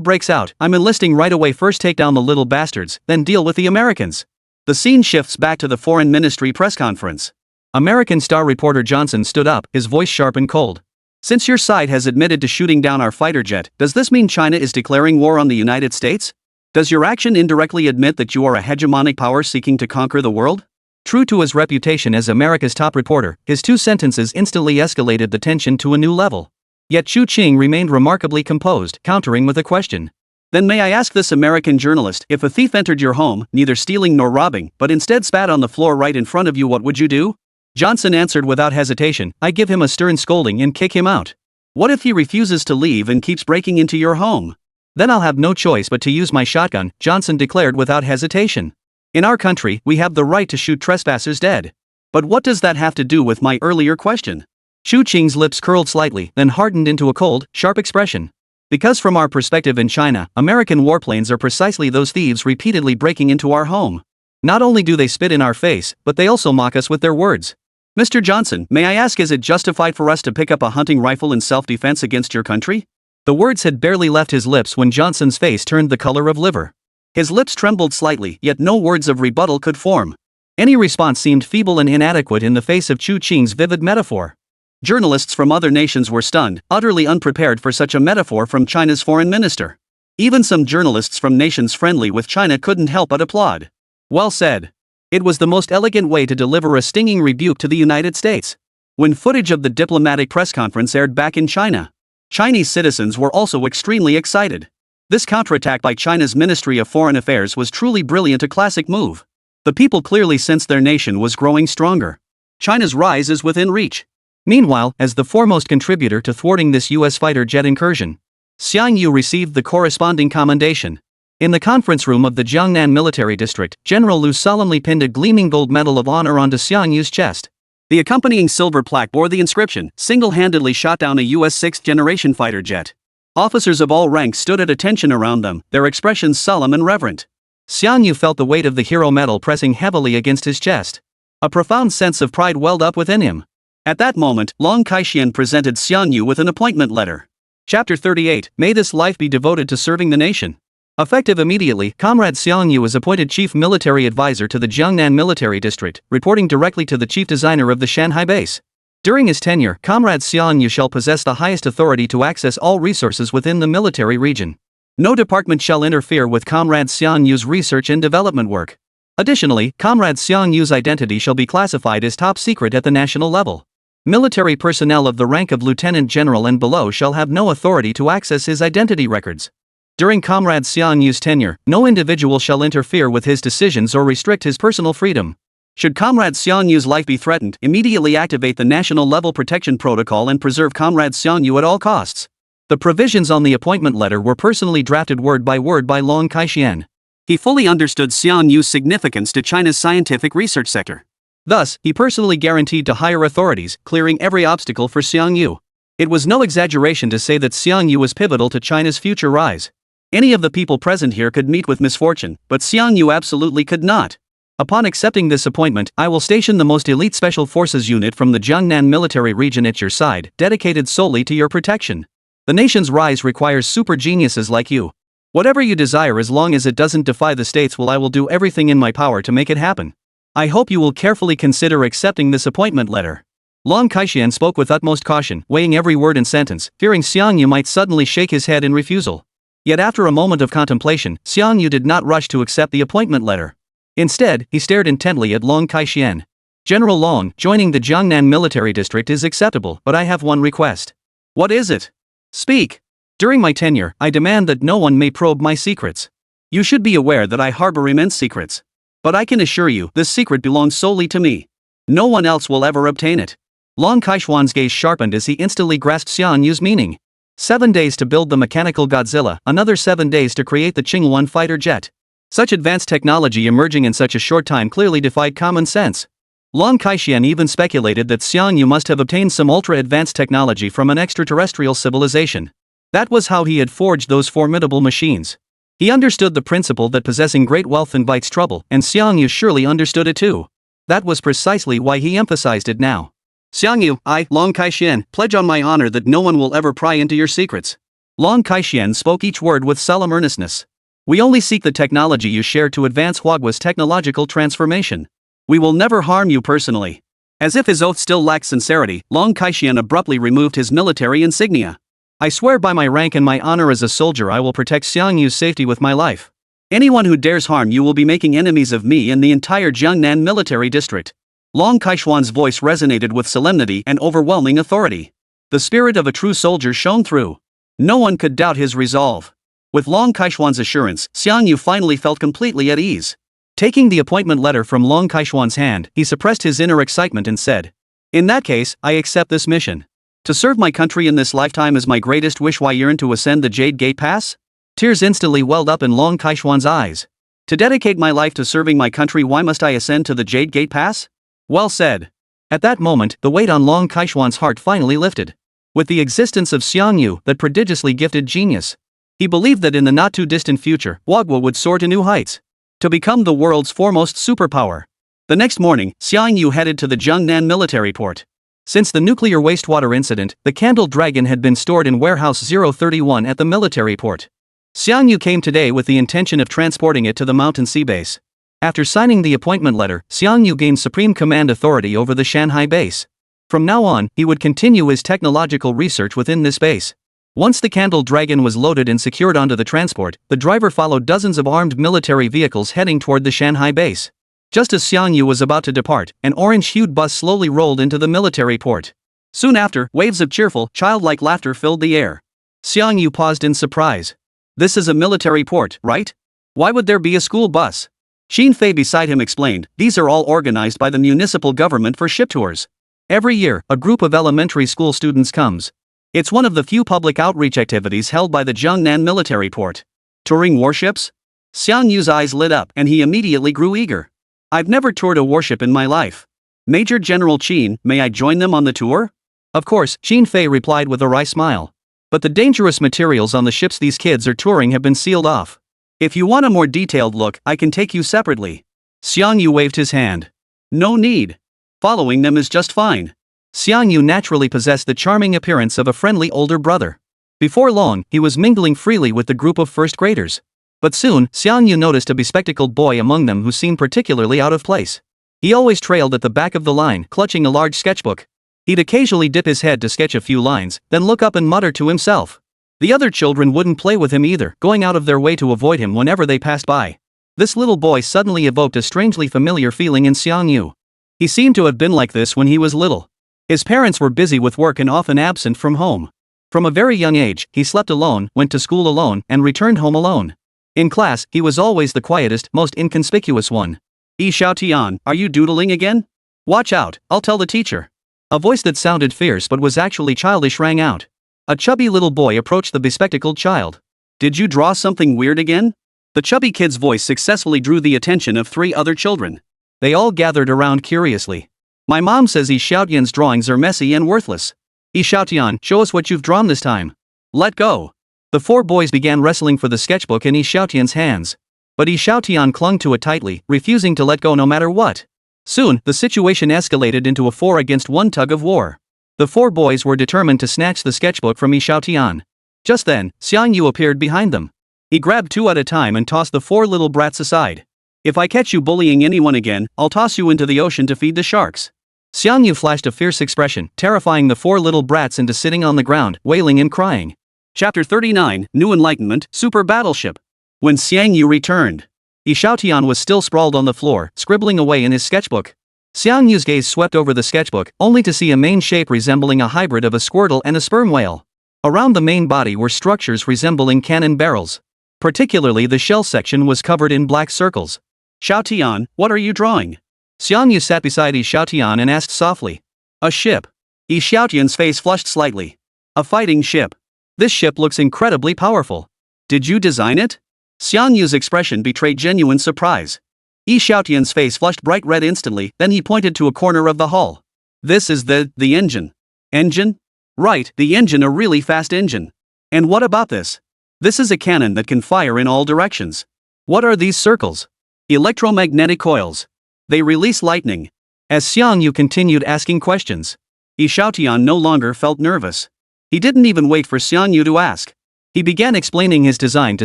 breaks out, I'm enlisting right away. First take down the little bastards, then deal with the Americans. The scene shifts back to the foreign ministry press conference. American Star reporter Johnson stood up, his voice sharp and cold. Since your side has admitted to shooting down our fighter jet, does this mean China is declaring war on the United States? Does your action indirectly admit that you are a hegemonic power seeking to conquer the world? True to his reputation as America's top reporter, his two sentences instantly escalated the tension to a new level. Yet Chu Qing remained remarkably composed, countering with a question. Then may I ask this American journalist, if a thief entered your home, neither stealing nor robbing, but instead spat on the floor right in front of you, what would you do? Johnson answered without hesitation, I give him a stern scolding and kick him out. What if he refuses to leave and keeps breaking into your home? Then I'll have no choice but to use my shotgun, Johnson declared without hesitation. In our country, we have the right to shoot trespassers dead. But what does that have to do with my earlier question? Chu Qing's lips curled slightly, then hardened into a cold, sharp expression. Because from our perspective in China, American warplanes are precisely those thieves repeatedly breaking into our home. Not only do they spit in our face, but they also mock us with their words. Mr. Johnson, may I ask, is it justified for us to pick up a hunting rifle in self-defense against your country? The words had barely left his lips when Johnson's face turned the color of liver. His lips trembled slightly, yet no words of rebuttal could form. Any response seemed feeble and inadequate in the face of Chu Qing's vivid metaphor. Journalists from other nations were stunned, utterly unprepared for such a metaphor from China's foreign minister. Even some journalists from nations friendly with China couldn't help but applaud. Well said. It was the most elegant way to deliver a stinging rebuke to the United States. When footage of the diplomatic press conference aired back in China, Chinese citizens were also extremely excited. This counterattack by China's Ministry of Foreign Affairs was truly brilliant, a classic move. The people clearly sensed their nation was growing stronger. China's rise is within reach. Meanwhile, as the foremost contributor to thwarting this US fighter jet incursion, Xiang Yu received the corresponding commendation. In the conference room of the Jiangnan Military District, General Liu solemnly pinned a gleaming gold medal of honor onto Xiang Yu's chest. The accompanying silver plaque bore the inscription, single-handedly shot down a US 6th-generation fighter jet. Officers of all ranks stood at attention around them, their expressions solemn and reverent. Xiang Yu felt the weight of the hero medal pressing heavily against his chest. A profound sense of pride welled up within him. At that moment, Long Kai-shian presented Xiang Yu with an appointment letter. Chapter 38, May this life be devoted to serving the nation. Effective immediately, Comrade Xiang Yu was appointed Chief Military Advisor to the Jiangnan Military District, reporting directly to the Chief Designer of the Shanghai base. During his tenure, Comrade Xiang Yu shall possess the highest authority to access all resources within the military region. No department shall interfere with Comrade Xiang Yu's research and development work. Additionally, Comrade Xiang Yu's identity shall be classified as top secret at the national level. Military personnel of the rank of Lieutenant General and below shall have no authority to access his identity records. During Comrade Xiang Yu's tenure, no individual shall interfere with his decisions or restrict his personal freedom. Should Comrade Xiang Yu's life be threatened, immediately activate the national level protection protocol and preserve Comrade Xiang Yu at all costs. The provisions on the appointment letter were personally drafted word by Long Kai-shian. He fully understood Xiang Yu's significance to China's scientific research sector. Thus, he personally guaranteed to higher authorities, clearing every obstacle for Xiang Yu. It was no exaggeration to say that Xiang Yu was pivotal to China's future rise. Any of the people present here could meet with misfortune, but Xiang Yu absolutely could not. Upon accepting this appointment, I will station the most elite Special Forces unit from the Jiangnan military region at your side, dedicated solely to your protection. The nation's rise requires super geniuses like you. Whatever you desire, as long as it doesn't defy the states, I will do everything in my power to make it happen. I hope you will carefully consider accepting this appointment letter. Long Kai-shian spoke with utmost caution, weighing every word and sentence, fearing Xiang Yu might suddenly shake his head in refusal. Yet after a moment of contemplation, Xiang Yu did not rush to accept the appointment letter. Instead, he stared intently at Long Kai-shian. General Long, joining the Jiangnan military district is acceptable, but I have one request. What is it? Speak. During my tenure, I demand that no one may probe my secrets. You should be aware that I harbor immense secrets. But I can assure you, this secret belongs solely to me. No one else will ever obtain it. Long Kaishuan's gaze sharpened as he instantly grasped Xiang meaning. 7 days to build the mechanical Godzilla, another 7 days to create the Ching-1 fighter jet. Such advanced technology emerging in such a short time clearly defied common sense. Long Kaishuan even speculated that Xiang must have obtained some ultra-advanced technology from an extraterrestrial civilization. That was how he had forged those formidable machines. He understood the principle that possessing great wealth invites trouble, and Xiang surely understood it too. That was precisely why he emphasized it now. Xiang I, Long Kaishuan, pledge on my honor that no one will ever pry into your secrets. Long Kaishuan spoke each word with solemn earnestness. We only seek the technology you share to advance Huagua's technological transformation. We will never harm you personally. As if his oath still lacked sincerity, Long Kaishuan abruptly removed his military insignia. I swear by my rank and my honor as a soldier I will protect Xiang safety with my life. Anyone who dares harm you will be making enemies of me and the entire Jiangnan military district. Long Kaishuan's voice resonated with solemnity and overwhelming authority. The spirit of a true soldier shone through. No one could doubt his resolve. With Long Kaishuan's assurance, Xiang finally felt completely at ease. Taking the appointment letter from Long Kaishuan's hand, he suppressed his inner excitement and said, "In that case, I accept this mission. To serve my country in this lifetime is my greatest wish. Why yearn to ascend the Jade Gate Pass?" Tears instantly welled up in Long Kaishuan's eyes. To dedicate my life to serving my country, why must I ascend to the Jade Gate Pass? Well said. At that moment, the weight on Long Kaishuan's heart finally lifted. With the existence of Xiang that prodigiously gifted genius, he believed that in the not-too-distant future, Huagua would soar to new heights. To become the world's foremost superpower. The next morning, Xiang headed to the Jiangnan military port. Since the nuclear wastewater incident, the Candle Dragon had been stored in Warehouse 031 at the military port. Xiang came today with the intention of transporting it to the Mountain Sea base. After signing the appointment letter, Xiang gained supreme command authority over the Shanghai base. From now on, he would continue his technological research within this base. Once the Candle Dragon was loaded and secured onto the transport, the driver followed dozens of armed military vehicles heading toward the Shanghai base. Just as Xiang was about to depart, an orange-hued bus slowly rolled into the military port. Soon after, waves of cheerful, childlike laughter filled the air. Xiang paused in surprise. This is a military port, right? Why would there be a school bus? Xin Fei beside him explained, these are all organized by the municipal government for ship tours. Every year, a group of elementary school students comes. It's one of the few public outreach activities held by the Jiangnan military port. Touring warships? Xiang eyes lit up and he immediately grew eager. I've never toured a warship in my life. Major General Qin, may I join them on the tour? Of course, Xin Fei replied with a wry smile. But the dangerous materials on the ships these kids are touring have been sealed off. If you want a more detailed look, I can take you separately. Xiang waved his hand. No need. Following them is just fine. Xiang naturally possessed the charming appearance of a friendly older brother. Before long, he was mingling freely with the group of first graders. But soon, Xiang noticed a bespectacled boy among them who seemed particularly out of place. He always trailed at the back of the line, clutching a large sketchbook. He'd occasionally dip his head to sketch a few lines, then look up and mutter to himself. The other children wouldn't play with him either, going out of their way to avoid him whenever they passed by. This little boy suddenly evoked a strangely familiar feeling in Xiang. He seemed to have been like this when he was little. His parents were busy with work and often absent from home. From a very young age, he slept alone, went to school alone, and returned home alone. In class, he was always the quietest, most inconspicuous one. Xiaotian, are you doodling again? Watch out, I'll tell the teacher. A voice that sounded fierce but was actually childish rang out. A chubby little boy approached the bespectacled child. Did you draw something weird again? The chubby kid's voice successfully drew the attention of 3 other children. They all gathered around curiously. My mom says Xiaotian's drawings are messy and worthless. Xiaotian, show us what you've drawn this time. Let go. The 4 boys began wrestling for the sketchbook in Xiaotian's hands. But Xiaotian clung to it tightly, refusing to let go no matter what. Soon, the situation escalated into a 4-against-1 tug of war. The 4 boys were determined to snatch the sketchbook from Xiaotian. Just then, Xiang appeared behind them. He grabbed 2 at a time and tossed the 4 little brats aside. If I catch you bullying anyone again, I'll toss you into the ocean to feed the sharks. Xiang flashed a fierce expression, terrifying the 4 little brats into sitting on the ground, wailing and crying. Chapter 39, New Enlightenment, Super Battleship. When Xiang returned, Xiaotian was still sprawled on the floor, scribbling away in his sketchbook. Xiang's gaze swept over the sketchbook, only to see a main shape resembling a hybrid of a squirtle and a sperm whale. Around the main body were structures resembling cannon barrels. Particularly the shell section was covered in black circles. Xiaotian, what are you drawing? Xiang sat beside Xiaotian and asked softly. A ship. Yi Xiaotian's face flushed slightly. A fighting ship. This ship looks incredibly powerful. Did you design it? Xiang Yu's expression betrayed genuine surprise. Yi Xiaotian's face flushed bright red instantly, then he pointed to a corner of the hull. This is the engine. Engine? Right, the engine, a really fast engine. And what about this? This is a cannon that can fire in all directions. What are these circles? Electromagnetic coils. They release lightning. As Xiang Yu continued asking questions, Yi Xiaotian no longer felt nervous. He didn't even wait for Xiang Yu to ask. He began explaining his design to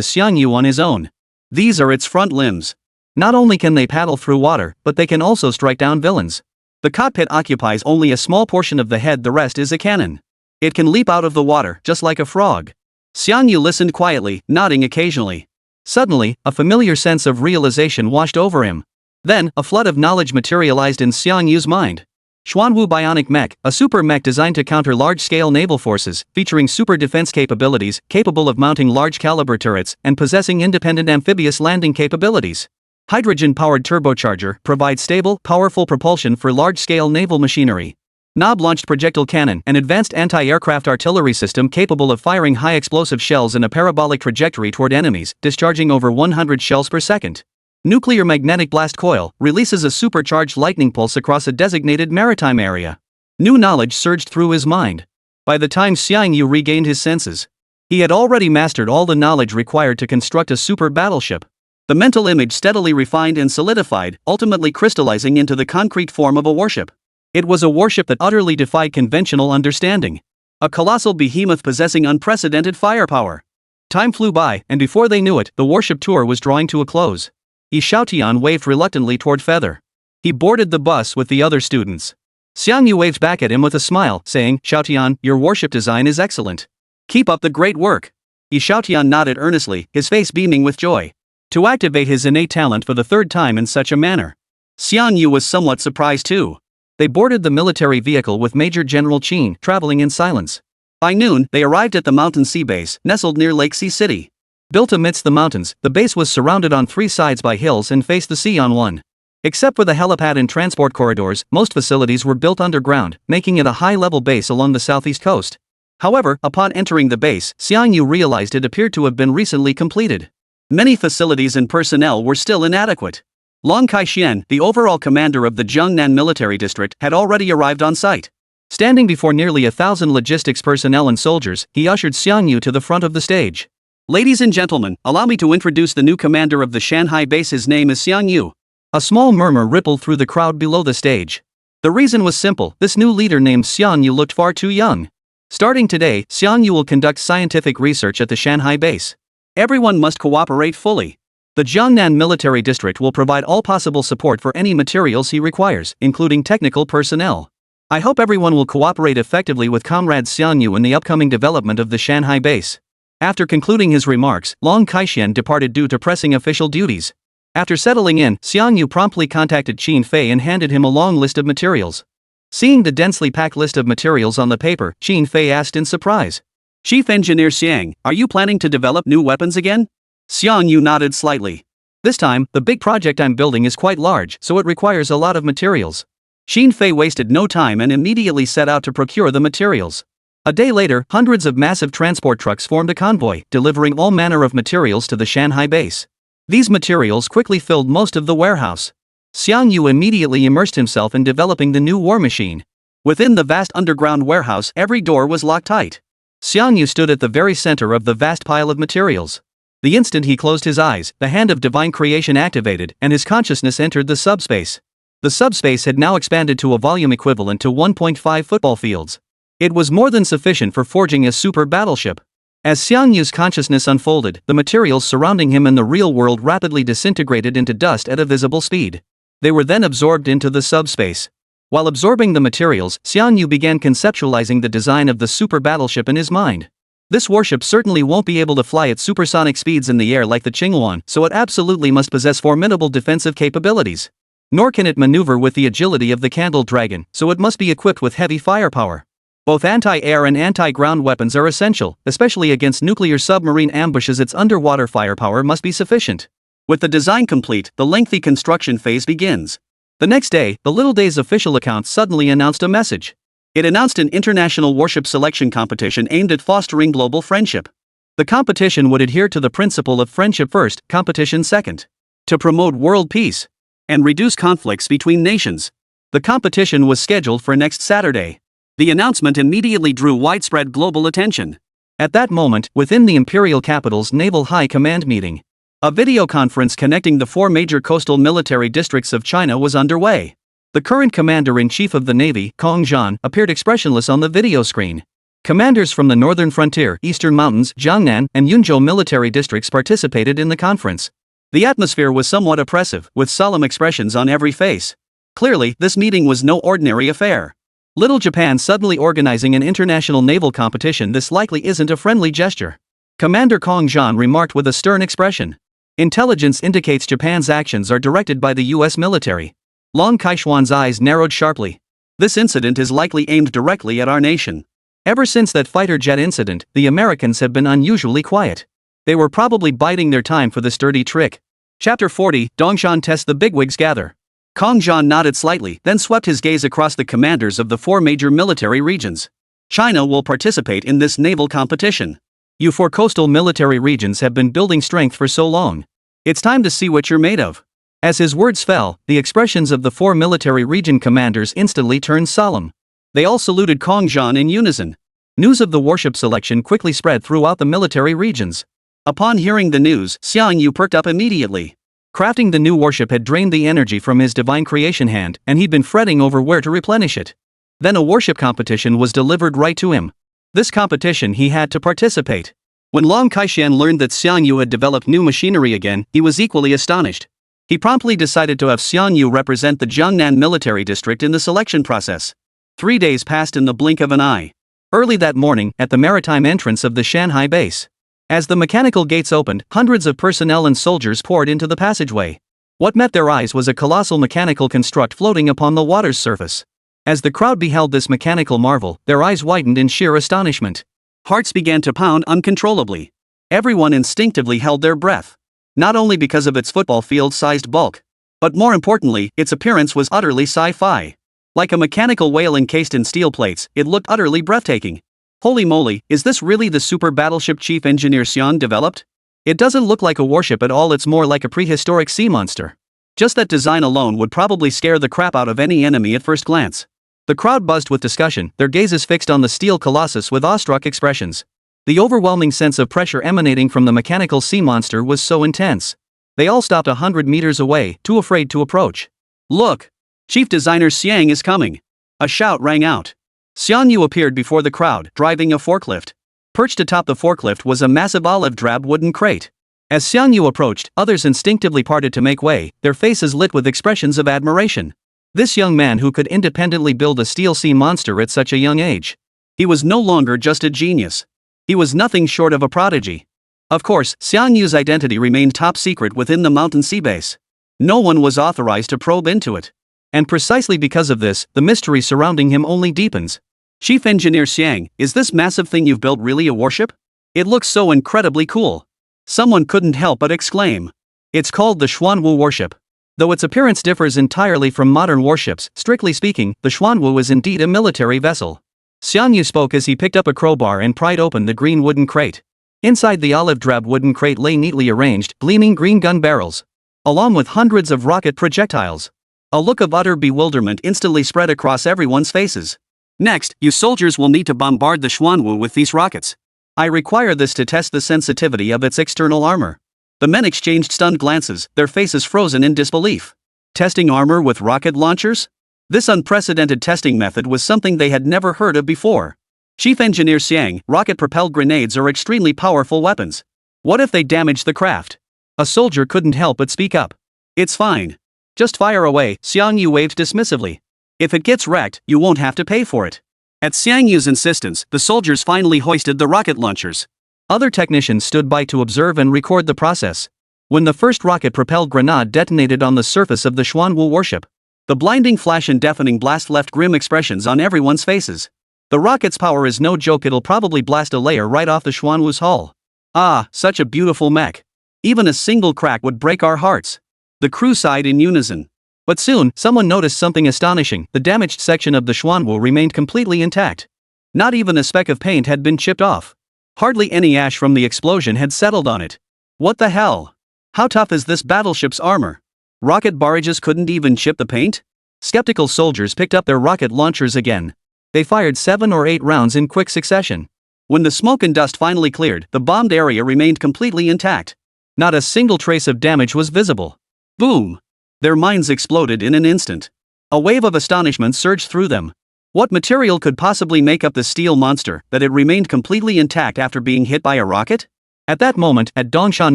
Xiang Yu on his own. These are its front limbs. Not only can they paddle through water, but they can also strike down villains. The cockpit occupies only a small portion of the head, the rest is a cannon. It can leap out of the water, just like a frog. Xiang Yu listened quietly, nodding occasionally. Suddenly, a familiar sense of realization washed over him. Then, a flood of knowledge materialized in Xiang Yu's mind. Xuanwu Bionic Mech, a super mech designed to counter large-scale naval forces, featuring super defense capabilities, capable of mounting large-caliber turrets, and possessing independent amphibious landing capabilities. Hydrogen-powered turbocharger provides stable, powerful propulsion for large-scale naval machinery. Knob-launched projectile cannon, an advanced anti-aircraft artillery system capable of firing high-explosive shells in a parabolic trajectory toward enemies, discharging over 100 shells per second. Nuclear magnetic blast coil releases a supercharged lightning pulse across a designated maritime area. New knowledge surged through his mind. By the time Xiang Yu regained his senses, he had already mastered all the knowledge required to construct a super battleship. The mental image steadily refined and solidified, ultimately crystallizing into the concrete form of a warship. It was a warship that utterly defied conventional understanding. A colossal behemoth possessing unprecedented firepower. Time flew by, and before they knew it, the warship tour was drawing to a close. Yi Xiaotian waved reluctantly toward Feather. He boarded the bus with the other students. Xiang Yu waved back at him with a smile, saying, "Xiaotian, your warship design is excellent. Keep up the great work." Yi Xiaotian nodded earnestly, his face beaming with joy. To activate his innate talent for the third time in such a manner. Xiang Yu was somewhat surprised too. They boarded the military vehicle with Major General Qin, traveling in silence. By noon, they arrived at the Mountain Sea Base, nestled near Lake Sea City. Built amidst the mountains, the base was surrounded on three sides by hills and faced the sea on one. Except for the helipad and transport corridors, most facilities were built underground, making it a high-level base along the southeast coast. However, upon entering the base, Xiang Yu realized it appeared to have been recently completed. Many facilities and personnel were still inadequate. Long Kai-Xian, the overall commander of the Jiangnan military district, had already arrived on site. Standing before nearly 1,000 logistics personnel and soldiers, he ushered Xiang Yu to the front of the stage. "Ladies and gentlemen, allow me to introduce the new commander of the Shanghai base. His name is Xiang Yu." A small murmur rippled through the crowd below the stage. The reason was simple: this new leader named Xiang Yu looked far too young. Starting today, Xiang Yu will conduct scientific research at the Shanghai base. Everyone must cooperate fully. The Jiangnan military district will provide all possible support for any materials he requires, including technical personnel. I hope everyone will cooperate effectively with Comrade Xiang Yu in the upcoming development of the Shanghai base. After concluding his remarks, Long Kai-Xian departed due to pressing official duties. After settling in, Xiang Yu promptly contacted Qin Fei and handed him a long list of materials. Seeing the densely packed list of materials on the paper, Qin Fei asked in surprise, "Chief Engineer Xiang, are you planning to develop new weapons again?" Xiang Yu nodded slightly. "This time, the big project I'm building is quite large, so it requires a lot of materials." Qin Fei wasted no time and immediately set out to procure the materials. A day later, hundreds of massive transport trucks formed a convoy, delivering all manner of materials to the Shanghai base. These materials quickly filled most of the warehouse. Xiang Yu immediately immersed himself in developing the new war machine. Within the vast underground warehouse, every door was locked tight. Xiang Yu stood at the very center of the vast pile of materials. The instant he closed his eyes, the hand of divine creation activated, and his consciousness entered the subspace. The subspace had now expanded to a volume equivalent to 1.5 football fields. It was more than sufficient for forging a super battleship. As Xiang Yu's consciousness unfolded, the materials surrounding him in the real world rapidly disintegrated into dust at a visible speed. They were then absorbed into the subspace. While absorbing the materials, Xiang Yu began conceptualizing the design of the super battleship in his mind. This warship certainly won't be able to fly at supersonic speeds in the air like the Qinghuan, so it absolutely must possess formidable defensive capabilities. Nor can it maneuver with the agility of the Candle Dragon, so it must be equipped with heavy firepower. Both anti-air and anti-ground weapons are essential, especially against nuclear submarine ambushes. Its underwater firepower must be sufficient. With the design complete, the lengthy construction phase begins. The next day, the Little Day's official account suddenly announced a message. It announced an international warship selection competition aimed at fostering global friendship. The competition would adhere to the principle of friendship first, competition second. To promote world peace and reduce conflicts between nations. The competition was scheduled for next Saturday. The announcement immediately drew widespread global attention. At that moment, within the imperial capital's Naval High Command meeting, a video conference connecting the 4 major coastal military districts of China was underway. The current commander-in-chief of the Navy, Kong Zhan, appeared expressionless on the video screen. Commanders from the northern frontier, eastern mountains, Jiangnan, and Yunzhou military districts participated in the conference. The atmosphere was somewhat oppressive, with solemn expressions on every face. Clearly, this meeting was no ordinary affair. Little Japan suddenly organizing an international naval competition, this likely isn't a friendly gesture. Commander Kong Zhan remarked with a stern expression. Intelligence indicates Japan's actions are directed by the US military. Long Kai-Xuan's eyes narrowed sharply. This incident is likely aimed directly at our nation. Ever since that fighter jet incident, the Americans have been unusually quiet. They were probably biding their time for this dirty trick. Chapter 40, Dongshan tests the bigwigs gather. Kong Zhan nodded slightly, then swept his gaze across the commanders of the 4 major military regions. China will participate in this naval competition. You 4 coastal military regions have been building strength for so long. It's time to see what you're made of. As his words fell, the expressions of the 4 military region commanders instantly turned solemn. They all saluted Kong Zhan in unison. News of the warship selection quickly spread throughout the military regions. Upon hearing the news, Xiangyu perked up immediately. Crafting the new warship had drained the energy from his divine creation hand, and he'd been fretting over where to replenish it. Then a warship competition was delivered right to him. This competition he had to participate. When Long Kai-Xuan learned that Xiangyu had developed new machinery again, he was equally astonished. He promptly decided to have Xiangyu represent the Jiangnan military district in the selection process. 3 days passed in the blink of an eye. Early that morning, at the maritime entrance of the Shanghai base. As the mechanical gates opened, hundreds of personnel and soldiers poured into the passageway. What met their eyes was a colossal mechanical construct floating upon the water's surface. As the crowd beheld this mechanical marvel, their eyes widened in sheer astonishment. Hearts began to pound uncontrollably. Everyone instinctively held their breath. Not only because of its football field-sized bulk, but more importantly, its appearance was utterly sci-fi. Like a mechanical whale encased in steel plates, it looked utterly breathtaking. Holy moly, is this really the super battleship Chief Engineer Xiang developed? It doesn't look like a warship at all, it's more like a prehistoric sea monster. Just that design alone would probably scare the crap out of any enemy at first glance. The crowd buzzed with discussion, their gazes fixed on the steel colossus with awestruck expressions. The overwhelming sense of pressure emanating from the mechanical sea monster was so intense. They all stopped 100 meters away, too afraid to approach. Look! Chief Designer Xiang is coming! A shout rang out. Xiangyu appeared before the crowd, driving a forklift. Perched atop the forklift was a massive olive-drab wooden crate. As Xiangyu approached, others instinctively parted to make way, their faces lit with expressions of admiration. This young man who could independently build a steel sea monster at such a young age. He was no longer just a genius. He was nothing short of a prodigy. Of course, Xiangyu's identity remained top secret within the mountain sea base. No one was authorized to probe into it. And precisely because of this, the mystery surrounding him only deepens. Chief Engineer Xiang, is this massive thing you've built really a warship? It looks so incredibly cool. Someone couldn't help but exclaim. It's called the Xuanwu warship. Though its appearance differs entirely from modern warships, strictly speaking, the Xuanwu is indeed a military vessel. Xiangyu spoke as he picked up a crowbar and pried open the green wooden crate. Inside the olive-drab wooden crate lay neatly arranged, gleaming green gun barrels, along with hundreds of rocket projectiles. A look of utter bewilderment instantly spread across everyone's faces. Next, you soldiers will need to bombard the Xuanwu with these rockets. I require this to test the sensitivity of its external armor. The men exchanged stunned glances, their faces frozen in disbelief. Testing armor with rocket launchers? This unprecedented testing method was something they had never heard of before. Chief Engineer Xiang, rocket-propelled grenades are extremely powerful weapons. What if they damage the craft? A soldier couldn't help but speak up. It's fine. Just fire away, Xiangyu waved dismissively. If it gets wrecked, you won't have to pay for it. At Xiangyu's insistence, the soldiers finally hoisted the rocket launchers. Other technicians stood by to observe and record the process. When the first rocket-propelled grenade detonated on the surface of the Xuanwu warship, the blinding flash and deafening blast left grim expressions on everyone's faces. The rocket's power is no joke, it'll probably blast a layer right off the Xuanwu's hull. Ah, such a beautiful mech. Even a single crack would break our hearts. The crew sighed in unison. But soon, someone noticed something astonishing. The damaged section of the Xuanwu remained completely intact. Not even a speck of paint had been chipped off. Hardly any ash from the explosion had settled on it. What the hell? How tough is this battleship's armor? Rocket barrages couldn't even chip the paint? Skeptical soldiers picked up their rocket launchers again. They fired 7 or 8 rounds in quick succession. When the smoke and dust finally cleared, the bombed area remained completely intact. Not a single trace of damage was visible. Boom! Their minds exploded in an instant. A wave of astonishment surged through them. What material could possibly make up the steel monster that it remained completely intact after being hit by a rocket? At that moment, at Dongshan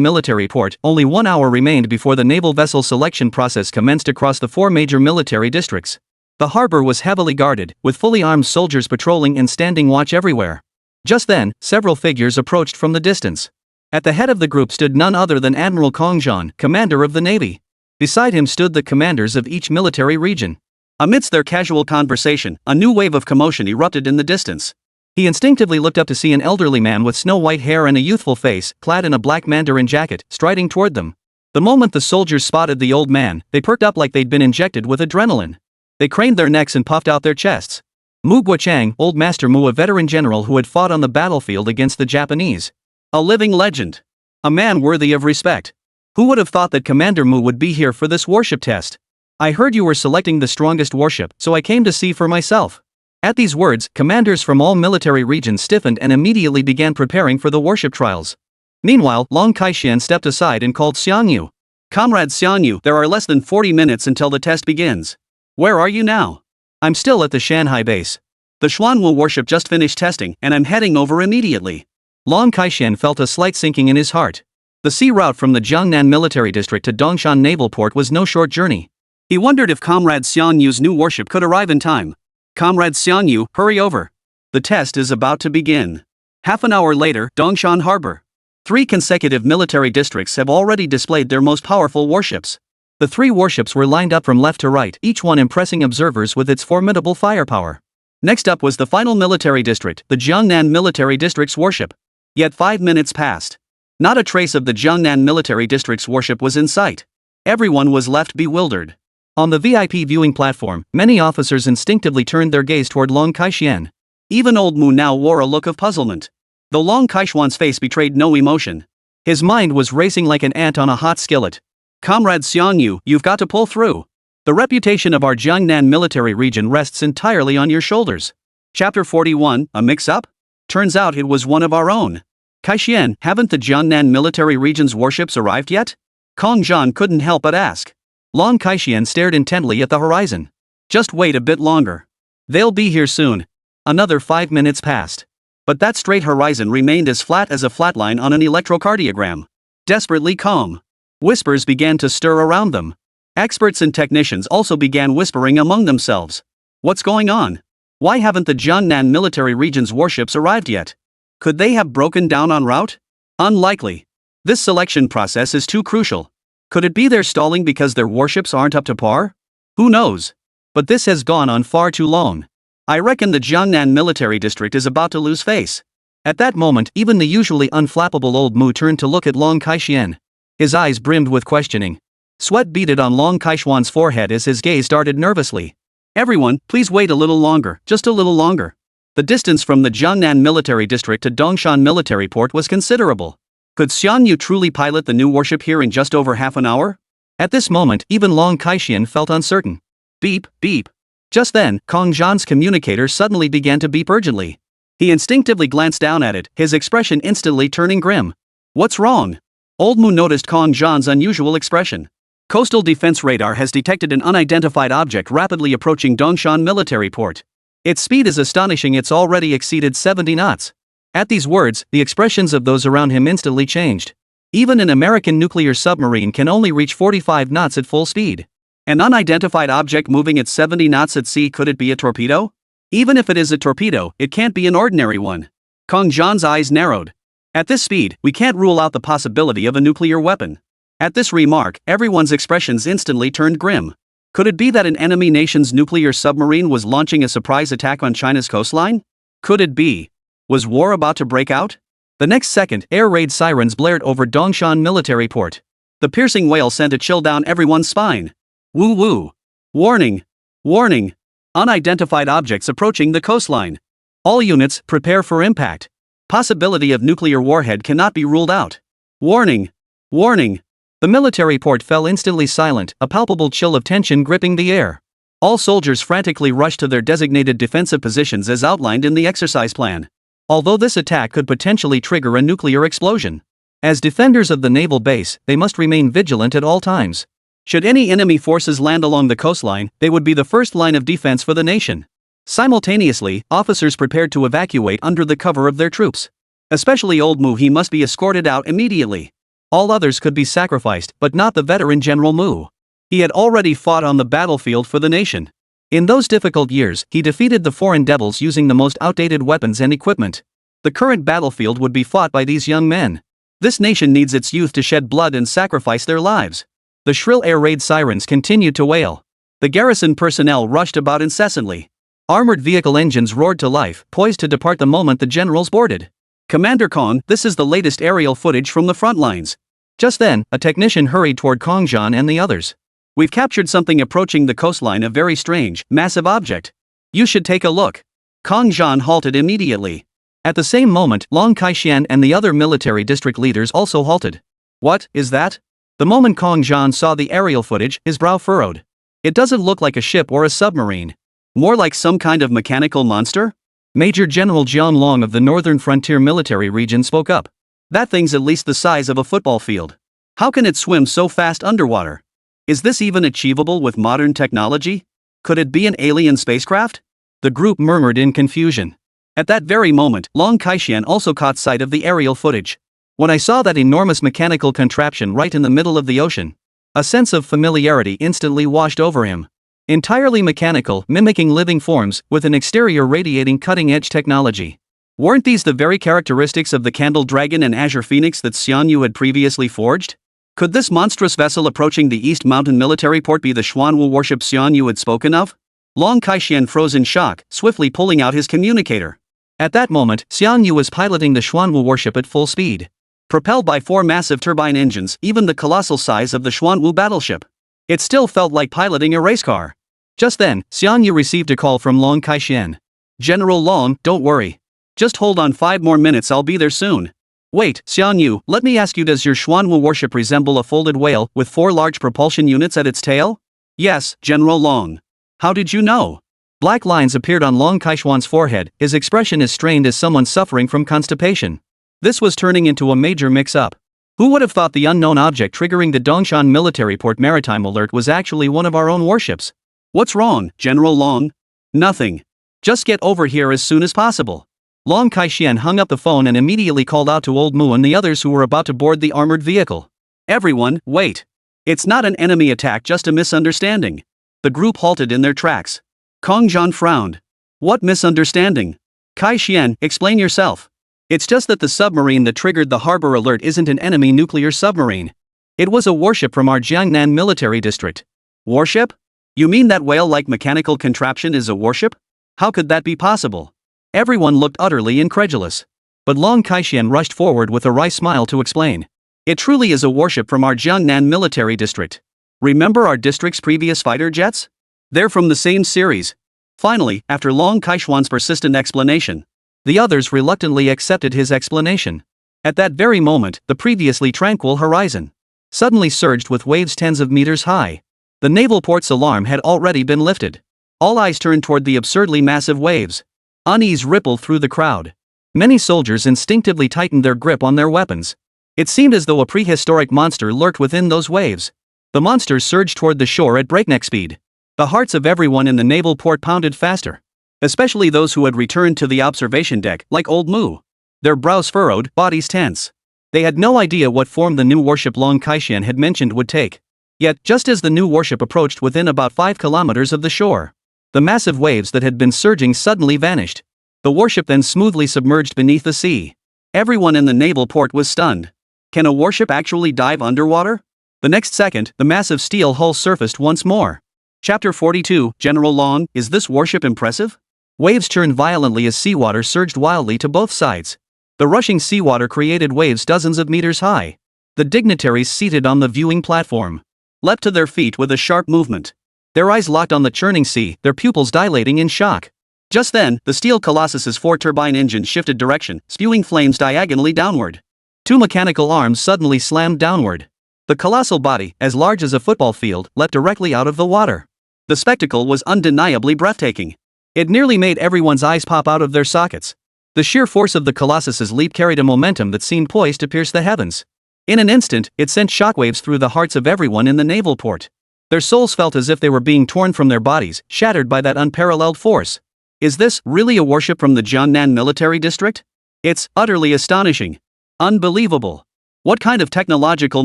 Military Port, only 1 hour remained before the naval vessel selection process commenced across the 4 major military districts. The harbor was heavily guarded, with fully armed soldiers patrolling and standing watch everywhere. Just then, several figures approached from the distance. At the head of the group stood none other than Admiral Kong Zhan, commander of the Navy. Beside him stood the commanders of each military region. Amidst their casual conversation, a new wave of commotion erupted in the distance. He instinctively looked up to see an elderly man with snow-white hair and a youthful face, clad in a black mandarin jacket, striding toward them. The moment the soldiers spotted the old man, they perked up like they'd been injected with adrenaline. They craned their necks and puffed out their chests. Mu Guochang, Old Master Mu, a veteran general who had fought on the battlefield against the Japanese. A living legend. A man worthy of respect. Who would have thought that Commander Mu would be here for this warship test? I heard you were selecting the strongest warship, so I came to see for myself. At these words, commanders from all military regions stiffened and immediately began preparing for the warship trials. Meanwhile, Long Kai-shian stepped aside and called Xiang Yu. Comrade Xiang Yu, there are less than 40 minutes until the test begins. Where are you now? I'm still at the Shanghai base. The Xuanwu warship just finished testing, and I'm heading over immediately. Long Kai-shian felt a slight sinking in his heart. The sea route from the Jiangnan military district to Dongshan naval port was no short journey. He wondered if Comrade Xiang Yu's new warship could arrive in time. Comrade Xiang Yu, hurry over. The test is about to begin. Half an hour later, Dongshan Harbor. 3 consecutive military districts have already displayed their most powerful warships. The 3 warships were lined up from left to right, each one impressing observers with its formidable firepower. Next up was the final military district, the Jiangnan military district's warship. Yet 5 minutes passed. Not a trace of the Jiangnan military district's warship was in sight. Everyone was left bewildered. On the VIP viewing platform, many officers instinctively turned their gaze toward Long Kai-shian. Even old Mu now wore a look of puzzlement. Though Long Kai-shian's face betrayed no emotion. His mind was racing like an ant on a hot skillet. Comrade Xiang Yu, you've got to pull through. The reputation of our Jiangnan military region rests entirely on your shoulders. Chapter 41, a mix-up? Turns out it was one of our own. Kai-shian, haven't the Jiangnan military region's warships arrived yet? Kong Zhan couldn't help but ask. Long Kai-shian stared intently at the horizon. Just wait a bit longer. They'll be here soon. Another 5 minutes passed. But that straight horizon remained as flat as a flat line on an electrocardiogram. Desperately calm. Whispers began to stir around them. Experts and technicians also began whispering among themselves. What's going on? Why haven't the Jiangnan military region's warships arrived yet? Could they have broken down en route? Unlikely. This selection process is too crucial. Could it be they're stalling because their warships aren't up to par? Who knows? But this has gone on far too long. I reckon the Jiangnan military district is about to lose face. At that moment, even the usually unflappable old Mu turned to look at Long Kai-shian. His eyes brimmed with questioning. Sweat beaded on Long Kai-shian's forehead as his gaze darted nervously. Everyone, please wait a little longer, just a little longer. The distance from the Jiangnan military district to Dongshan military port was considerable. Could Xiang Yu truly pilot the new warship here in just over half an hour? At this moment, even Long Kai-shian felt uncertain. Beep, beep. Just then, Kong Zhan's communicator suddenly began to beep urgently. He instinctively glanced down at it, his expression instantly turning grim. What's wrong? Old Mu noticed Kong Zhan's unusual expression. Coastal Defense Radar has detected an unidentified object rapidly approaching Dongshan military port. Its speed is astonishing, it's already exceeded 70 knots. At these words, the expressions of those around him instantly changed. Even an American nuclear submarine can only reach 45 knots at full speed. An unidentified object moving at 70 knots at sea, could it be a torpedo? Even if it is a torpedo, it can't be an ordinary one. Kong Zhan's eyes narrowed. At this speed, we can't rule out the possibility of a nuclear weapon. At this remark, everyone's expressions instantly turned grim. Could it be that an enemy nation's nuclear submarine was launching a surprise attack on China's coastline? Could it be? Was war about to break out? The next second, air raid sirens blared over Dongshan military port. The piercing wail sent a chill down everyone's spine. Woo woo. Warning! Warning! Unidentified objects approaching the coastline. All units, prepare for impact. Possibility of nuclear warhead cannot be ruled out. Warning! Warning! The military port fell instantly silent, a palpable chill of tension gripping the air. All soldiers frantically rushed to their designated defensive positions as outlined in the exercise plan. Although this attack could potentially trigger a nuclear explosion. As defenders of the naval base, they must remain vigilant at all times. Should any enemy forces land along the coastline, they would be the first line of defense for the nation. Simultaneously, officers prepared to evacuate under the cover of their troops. Especially Old Mu, he must be escorted out immediately. All others could be sacrificed, but not the veteran General Mu. He had already fought on the battlefield for the nation. In those difficult years, he defeated the foreign devils using the most outdated weapons and equipment. The current battlefield would be fought by these young men. This nation needs its youth to shed blood and sacrifice their lives. The shrill air raid sirens continued to wail. The garrison personnel rushed about incessantly. Armored vehicle engines roared to life, poised to depart the moment the generals boarded. Commander Kong, this is the latest aerial footage from the front lines. Just then, a technician hurried toward Kong Zhan and the others. We've captured something approaching the coastline, a very strange, massive object. You should take a look. Kong Zhan halted immediately. At the same moment, Long Kai-shian and the other military district leaders also halted. What is that? The moment Kong Zhan saw the aerial footage, his brow furrowed. It doesn't look like a ship or a submarine. More like some kind of mechanical monster? Major General Jian Long of the Northern Frontier Military Region spoke up. That thing's at least the size of a football field. How can it swim so fast underwater? Is this even achievable with modern technology? Could it be an alien spacecraft? The group murmured in confusion. At that very moment, Long Kai-shian also caught sight of the aerial footage. When I saw that enormous mechanical contraption right in the middle of the ocean, a sense of familiarity instantly washed over him. Entirely mechanical, mimicking living forms, with an exterior radiating cutting-edge technology. Weren't these the very characteristics of the Candle Dragon and Azure Phoenix that Xianyu had previously forged? Could this monstrous vessel approaching the East Mountain military port be the Xuanwu warship Xianyu had spoken of? Long Kai-shian froze in shock, swiftly pulling out his communicator. At that moment, Xianyu was piloting the Xuanwu warship at full speed. Propelled by 4 massive turbine engines, even the colossal size of the Xuanwu battleship. It still felt like piloting a race car. Just then, Xianyu received a call from Long Kai-shian. General Long, don't worry. Just hold on 5 more minutes, I'll be there soon. Wait, Xianyu, let me ask you, does your Xuanwu warship resemble a folded whale with 4 large propulsion units at its tail? Yes, General Long. How did you know? Black lines appeared on Long Kai-shian's forehead, his expression as strained as someone suffering from constipation. This was turning into a major mix-up. Who would have thought the unknown object triggering the Dongshan military port maritime alert was actually one of our own warships? What's wrong, General Long? Nothing. Just get over here as soon as possible. Long Kai-shian hung up the phone and immediately called out to Old Mu and the others who were about to board the armored vehicle. Everyone, wait. It's not an enemy attack, just a misunderstanding. The group halted in their tracks. Kong Zhan frowned. What misunderstanding? Kai-shian, explain yourself. It's just that the submarine that triggered the harbor alert isn't an enemy nuclear submarine. It was a warship from our Jiangnan military district. Warship? You mean that whale-like mechanical contraption is a warship? How could that be possible? Everyone looked utterly incredulous. But Long Kai-shian rushed forward with a wry smile to explain. It truly is a warship from our Jiangnan military district. Remember our district's previous fighter jets? They're from the same series. Finally, after Long Kai-shian's persistent explanation, the others reluctantly accepted his explanation. At that very moment, the previously tranquil horizon suddenly surged with waves tens of meters high. The naval port's alarm had already been lifted. All eyes turned toward the absurdly massive waves. Unease rippled through the crowd. Many soldiers instinctively tightened their grip on their weapons. It seemed as though a prehistoric monster lurked within those waves. The monster surged toward the shore at breakneck speed. The hearts of everyone in the naval port pounded faster. Especially those who had returned to the observation deck, like Old Mu. Their brows furrowed, bodies tense. They had no idea what form the new warship Long Kai-shian had mentioned would take. Yet, just as the new warship approached within about 5 kilometers of the shore, the massive waves that had been surging suddenly vanished. The warship then smoothly submerged beneath the sea. Everyone in the naval port was stunned. Can a warship actually dive underwater? The next second, the massive steel hull surfaced once more. Chapter 42, General Long, is this warship impressive? Waves churned violently as seawater surged wildly to both sides. The rushing seawater created waves dozens of meters high. The dignitaries seated on the viewing platform leapt to their feet with a sharp movement. Their eyes locked on the churning sea, their pupils dilating in shock. Just then, the steel colossus's 4-turbine engine shifted direction, spewing flames diagonally downward. 2 mechanical arms suddenly slammed downward. The colossal body, as large as a football field, leapt directly out of the water. The spectacle was undeniably breathtaking. It nearly made everyone's eyes pop out of their sockets. The sheer force of the colossus's leap carried a momentum that seemed poised to pierce the heavens. In an instant, it sent shockwaves through the hearts of everyone in the naval port. Their souls felt as if they were being torn from their bodies, shattered by that unparalleled force. Is this really a warship from the Jiangnan military district? It's utterly astonishing. Unbelievable. What kind of technological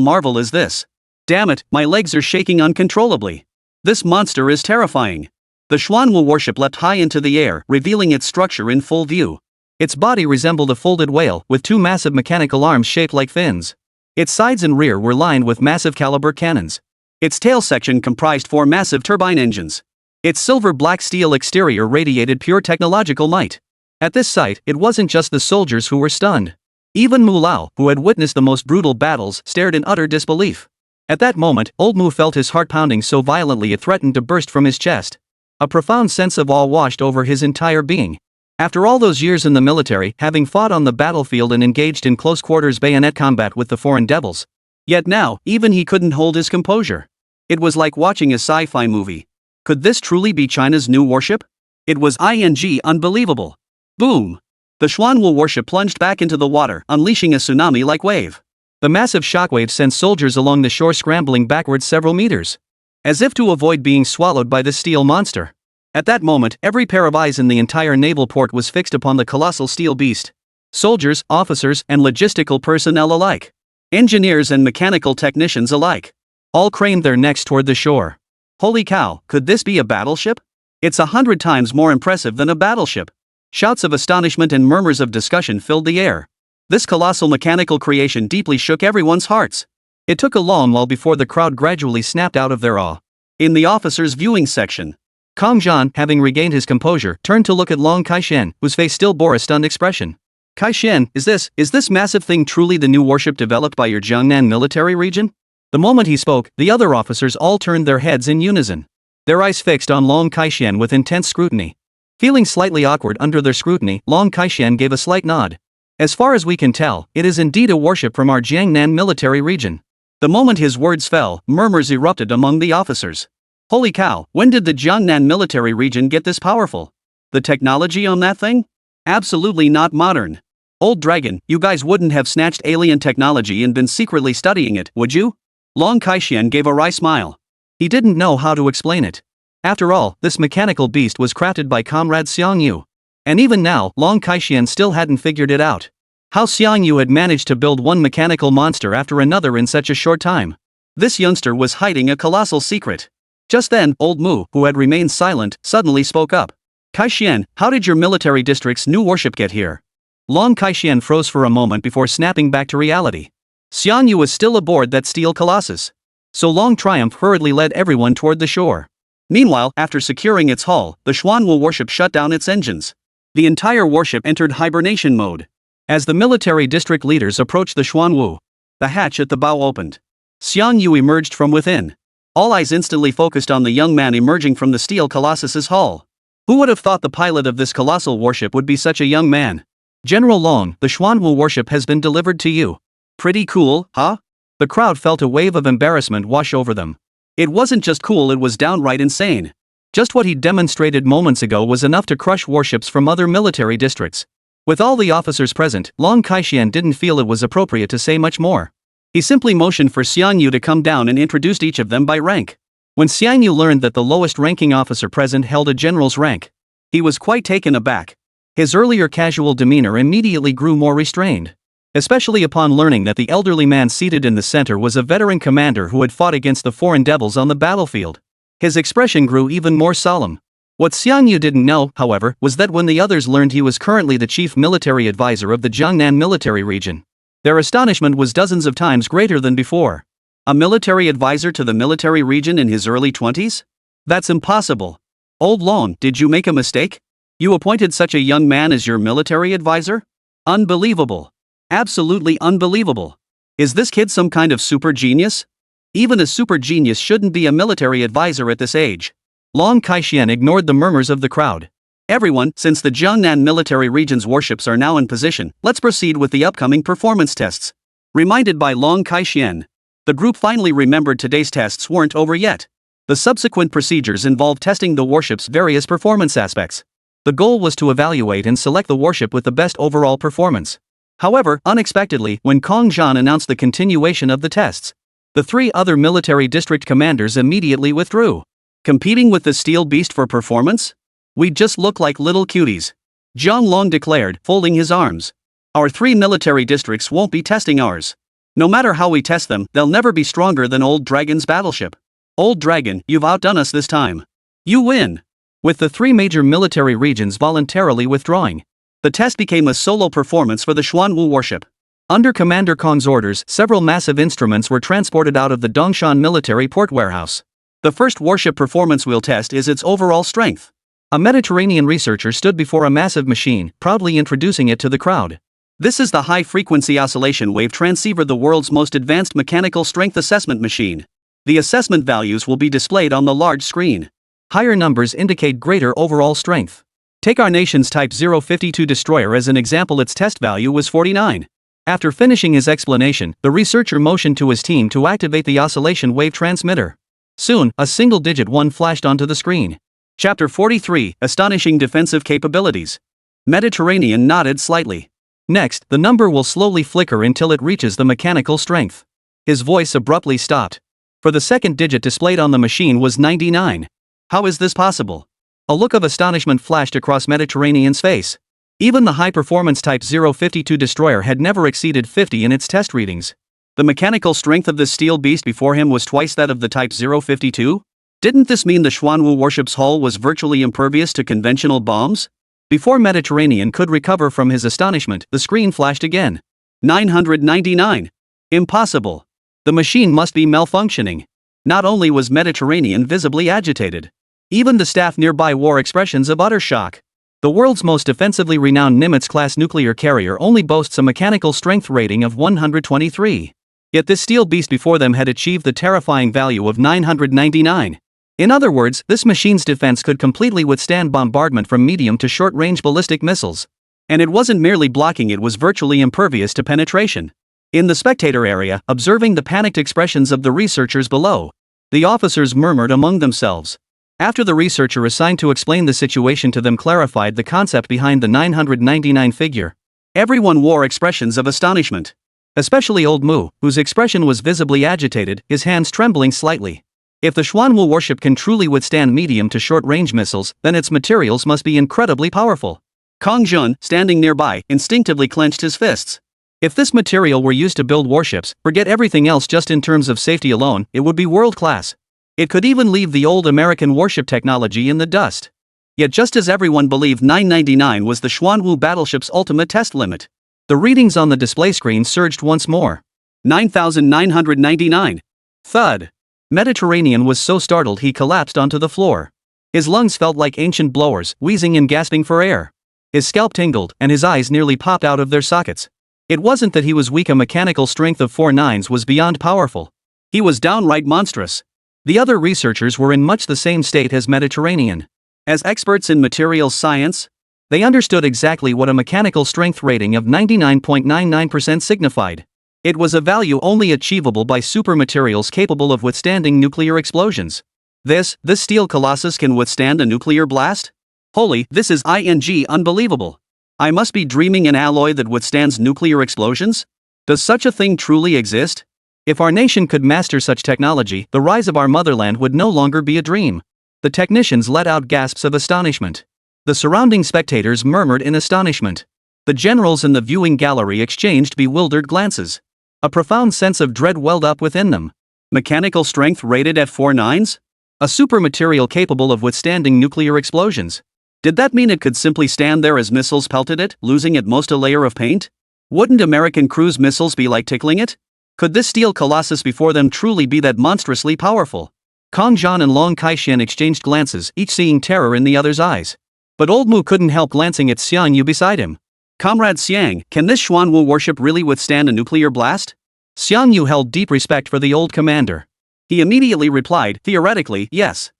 marvel is this? Damn it, my legs are shaking uncontrollably. This monster is terrifying. The Xuanwu warship leapt high into the air, revealing its structure in full view. Its body resembled a folded whale, with 2 massive mechanical arms shaped like fins. Its sides and rear were lined with massive caliber cannons. Its tail section comprised 4 massive turbine engines. Its silver-black steel exterior radiated pure technological might. At this sight, it wasn't just the soldiers who were stunned. Even Mu Lao, who had witnessed the most brutal battles, stared in utter disbelief. At that moment, old Mu felt his heart pounding so violently it threatened to burst from his chest. A profound sense of awe washed over his entire being. After all those years in the military, having fought on the battlefield and engaged in close-quarters bayonet combat with the foreign devils. Yet now, even he couldn't hold his composure. It was like watching a sci-fi movie. Could this truly be China's new warship? It was unbelievable. Boom! The Xuanwu warship plunged back into the water, unleashing a tsunami-like wave. The massive shockwave sent soldiers along the shore scrambling backwards several meters, as if to avoid being swallowed by the steel monster. At that moment, every pair of eyes in the entire naval port was fixed upon the colossal steel beast. Soldiers, officers, and logistical personnel alike. Engineers and mechanical technicians alike. All craned their necks toward the shore. Holy cow, could this be a battleship? It's 100 times more impressive than a battleship. Shouts of astonishment and murmurs of discussion filled the air. This colossal mechanical creation deeply shook everyone's hearts. It took a long while before the crowd gradually snapped out of their awe. In the officers' viewing section, Kang Zhan, having regained his composure, turned to look at Long Kai-shen, whose face still bore a stunned expression. Kai-shen, is this massive thing truly the new warship developed by your Jiangnan military region? The moment he spoke, the other officers all turned their heads in unison. Their eyes fixed on Long Kai-shen with intense scrutiny. Feeling slightly awkward under their scrutiny, Long Kai-shen gave a slight nod. As far as we can tell, it is indeed a warship from our Jiangnan military region. The moment his words fell, murmurs erupted among the officers. Holy cow, when did the Jiangnan military region get this powerful? The technology on that thing? Absolutely not modern. Old dragon, you guys wouldn't have snatched alien technology and been secretly studying it, would you? Long Kai-shen gave a wry smile. He didn't know how to explain it. After all, this mechanical beast was crafted by Comrade Xiang Yu. And even now, Long Kai-shen still hadn't figured it out. How Xiang Yu had managed to build one mechanical monster after another in such a short time. This youngster was hiding a colossal secret. Just then, old Mu, who had remained silent, suddenly spoke up. Kai-shen, how did your military district's new warship get here? Long Kai-shen froze for a moment before snapping back to reality. Xiang Yu was still aboard that steel colossus. So Long Triumph hurriedly led everyone toward the shore. Meanwhile, after securing its hull, the Xuanwu warship shut down its engines. The entire warship entered hibernation mode. As the military district leaders approached the Xuanwu, the hatch at the bow opened. Xiang Yu emerged from within. All eyes instantly focused on the young man emerging from the steel colossus's hull. Who would have thought the pilot of this colossal warship would be such a young man? General Long, the Xuanwu warship has been delivered to you. Pretty cool, huh? The crowd felt a wave of embarrassment wash over them. It wasn't just cool, it was downright insane. Just what he demonstrated moments ago was enough to crush warships from other military districts. With all the officers present, Long Kai-shen didn't feel it was appropriate to say much more. He simply motioned for Xiang Yu to come down and introduced each of them by rank. When Xiang Yu learned that the lowest-ranking officer present held a general's rank, he was quite taken aback. His earlier casual demeanor immediately grew more restrained. Especially upon learning that the elderly man seated in the center was a veteran commander who had fought against the foreign devils on the battlefield. His expression grew even more solemn. What Xiang Yu didn't know, however, was that when the others learned he was currently the chief military advisor of the Jiangnan military region, their astonishment was dozens of times greater than before. A military advisor to the military region in his early 20s? That's impossible. Old Long, did you make a mistake? You appointed such a young man as your military advisor? Unbelievable. Absolutely unbelievable. Is this kid some kind of super genius? Even a super genius shouldn't be a military advisor at this age. Long Kai-shian ignored the murmurs of the crowd. Everyone, since the Jiangnan military region's warships are now in position, let's proceed with the upcoming performance tests. Reminded by Long Kai-shian, the group finally remembered today's tests weren't over yet. The subsequent procedures involved testing the warship's various performance aspects. The goal was to evaluate and select the warship with the best overall performance. However, unexpectedly, when Kong Zhan announced the continuation of the tests, the 3 other military district commanders immediately withdrew. Competing with the steel beast for performance? We just look like little cuties. Zhang Long declared, folding his arms. Our 3 military districts won't be testing ours. No matter how we test them, they'll never be stronger than Old Dragon's battleship. Old Dragon, you've outdone us this time. You win. With the 3 major military regions voluntarily withdrawing, the test became a solo performance for the Xuanwu warship. Under Commander Kong's orders, several massive instruments were transported out of the Dongshan military port warehouse. The first warship performance we'll test is its overall strength. A Mediterranean researcher stood before a massive machine, proudly introducing it to the crowd. This is the high-frequency oscillation wave transceiver, the world's most advanced mechanical strength assessment machine. The assessment values will be displayed on the large screen. Higher numbers indicate greater overall strength. Take our nation's Type 052 destroyer as an example. Its test value was 49. After finishing his explanation, the researcher motioned to his team to activate the oscillation wave transmitter. Soon, a single-digit 1 flashed onto the screen. Chapter 43, Astonishing Defensive Capabilities. Mediterranean nodded slightly. Next, the number will slowly flicker until it reaches the mechanical strength. His voice abruptly stopped. For the second digit displayed on the machine was 99. How is this possible? A look of astonishment flashed across Mediterranean's face. Even the high-performance Type 052 destroyer had never exceeded 50 in its test readings. The mechanical strength of the steel beast before him was twice that of the Type 052? Didn't this mean the Xuanwu warship's hull was virtually impervious to conventional bombs? Before Mediterranean could recover from his astonishment, the screen flashed again. 999. Impossible. The machine must be malfunctioning. Not only was Mediterranean visibly agitated, even the staff nearby wore expressions of utter shock. The world's most defensively renowned Nimitz-class nuclear carrier only boasts a mechanical strength rating of 123. Yet this steel beast before them had achieved the terrifying value of 999. In other words, this machine's defense could completely withstand bombardment from medium to short-range ballistic missiles. And it wasn't merely blocking, it was virtually impervious to penetration. In the spectator area, observing the panicked expressions of the researchers below, the officers murmured among themselves. After the researcher assigned to explain the situation to them clarified the concept behind the 999 figure, everyone wore expressions of astonishment. Especially Old Mu, whose expression was visibly agitated, his hands trembling slightly. If the Xuanwu warship can truly withstand medium to short-range missiles, then its materials must be incredibly powerful. Kong Zhan, standing nearby, instinctively clenched his fists. If this material were used to build warships, forget everything else, just in terms of safety alone, it would be world-class. It could even leave the old American warship technology in the dust. Yet just as everyone believed 999 was the Xuanwu battleship's ultimate test limit, the readings on the display screen surged once more. 9,999. Thud. Mediterranean was so startled he collapsed onto the floor. His lungs felt like ancient blowers, wheezing and gasping for air. His scalp tingled, and his eyes nearly popped out of their sockets. It wasn't that he was weak, a mechanical strength of 4 nines was beyond powerful. He was downright monstrous. The other researchers were in much the same state as Mediterranean. As experts in materials science, they understood exactly what a mechanical strength rating of 99.99% signified. It was a value only achievable by supermaterials capable of withstanding nuclear explosions. This steel colossus can withstand a nuclear blast? Holy, this is unbelievable. I must be dreaming. An alloy that withstands nuclear explosions? Does such a thing truly exist? If our nation could master such technology, the rise of our motherland would no longer be a dream. The technicians let out gasps of astonishment. The surrounding spectators murmured in astonishment. The generals in the viewing gallery exchanged bewildered glances. A profound sense of dread welled up within them. Mechanical strength rated at 4 nines? A supermaterial capable of withstanding nuclear explosions. Did that mean it could simply stand there as missiles pelted it, losing at most a layer of paint? Wouldn't American cruise missiles be like tickling it? Could this steel colossus before them truly be that monstrously powerful? Kong Zhan and Long Kai-shian exchanged glances, each seeing terror in the other's eyes. But Old Mu couldn't help glancing at Xiang Yu beside him. Comrade Xiang, can this Xuanwu warship really withstand a nuclear blast? Xiang Yu held deep respect for the old commander. He immediately replied, theoretically, yes.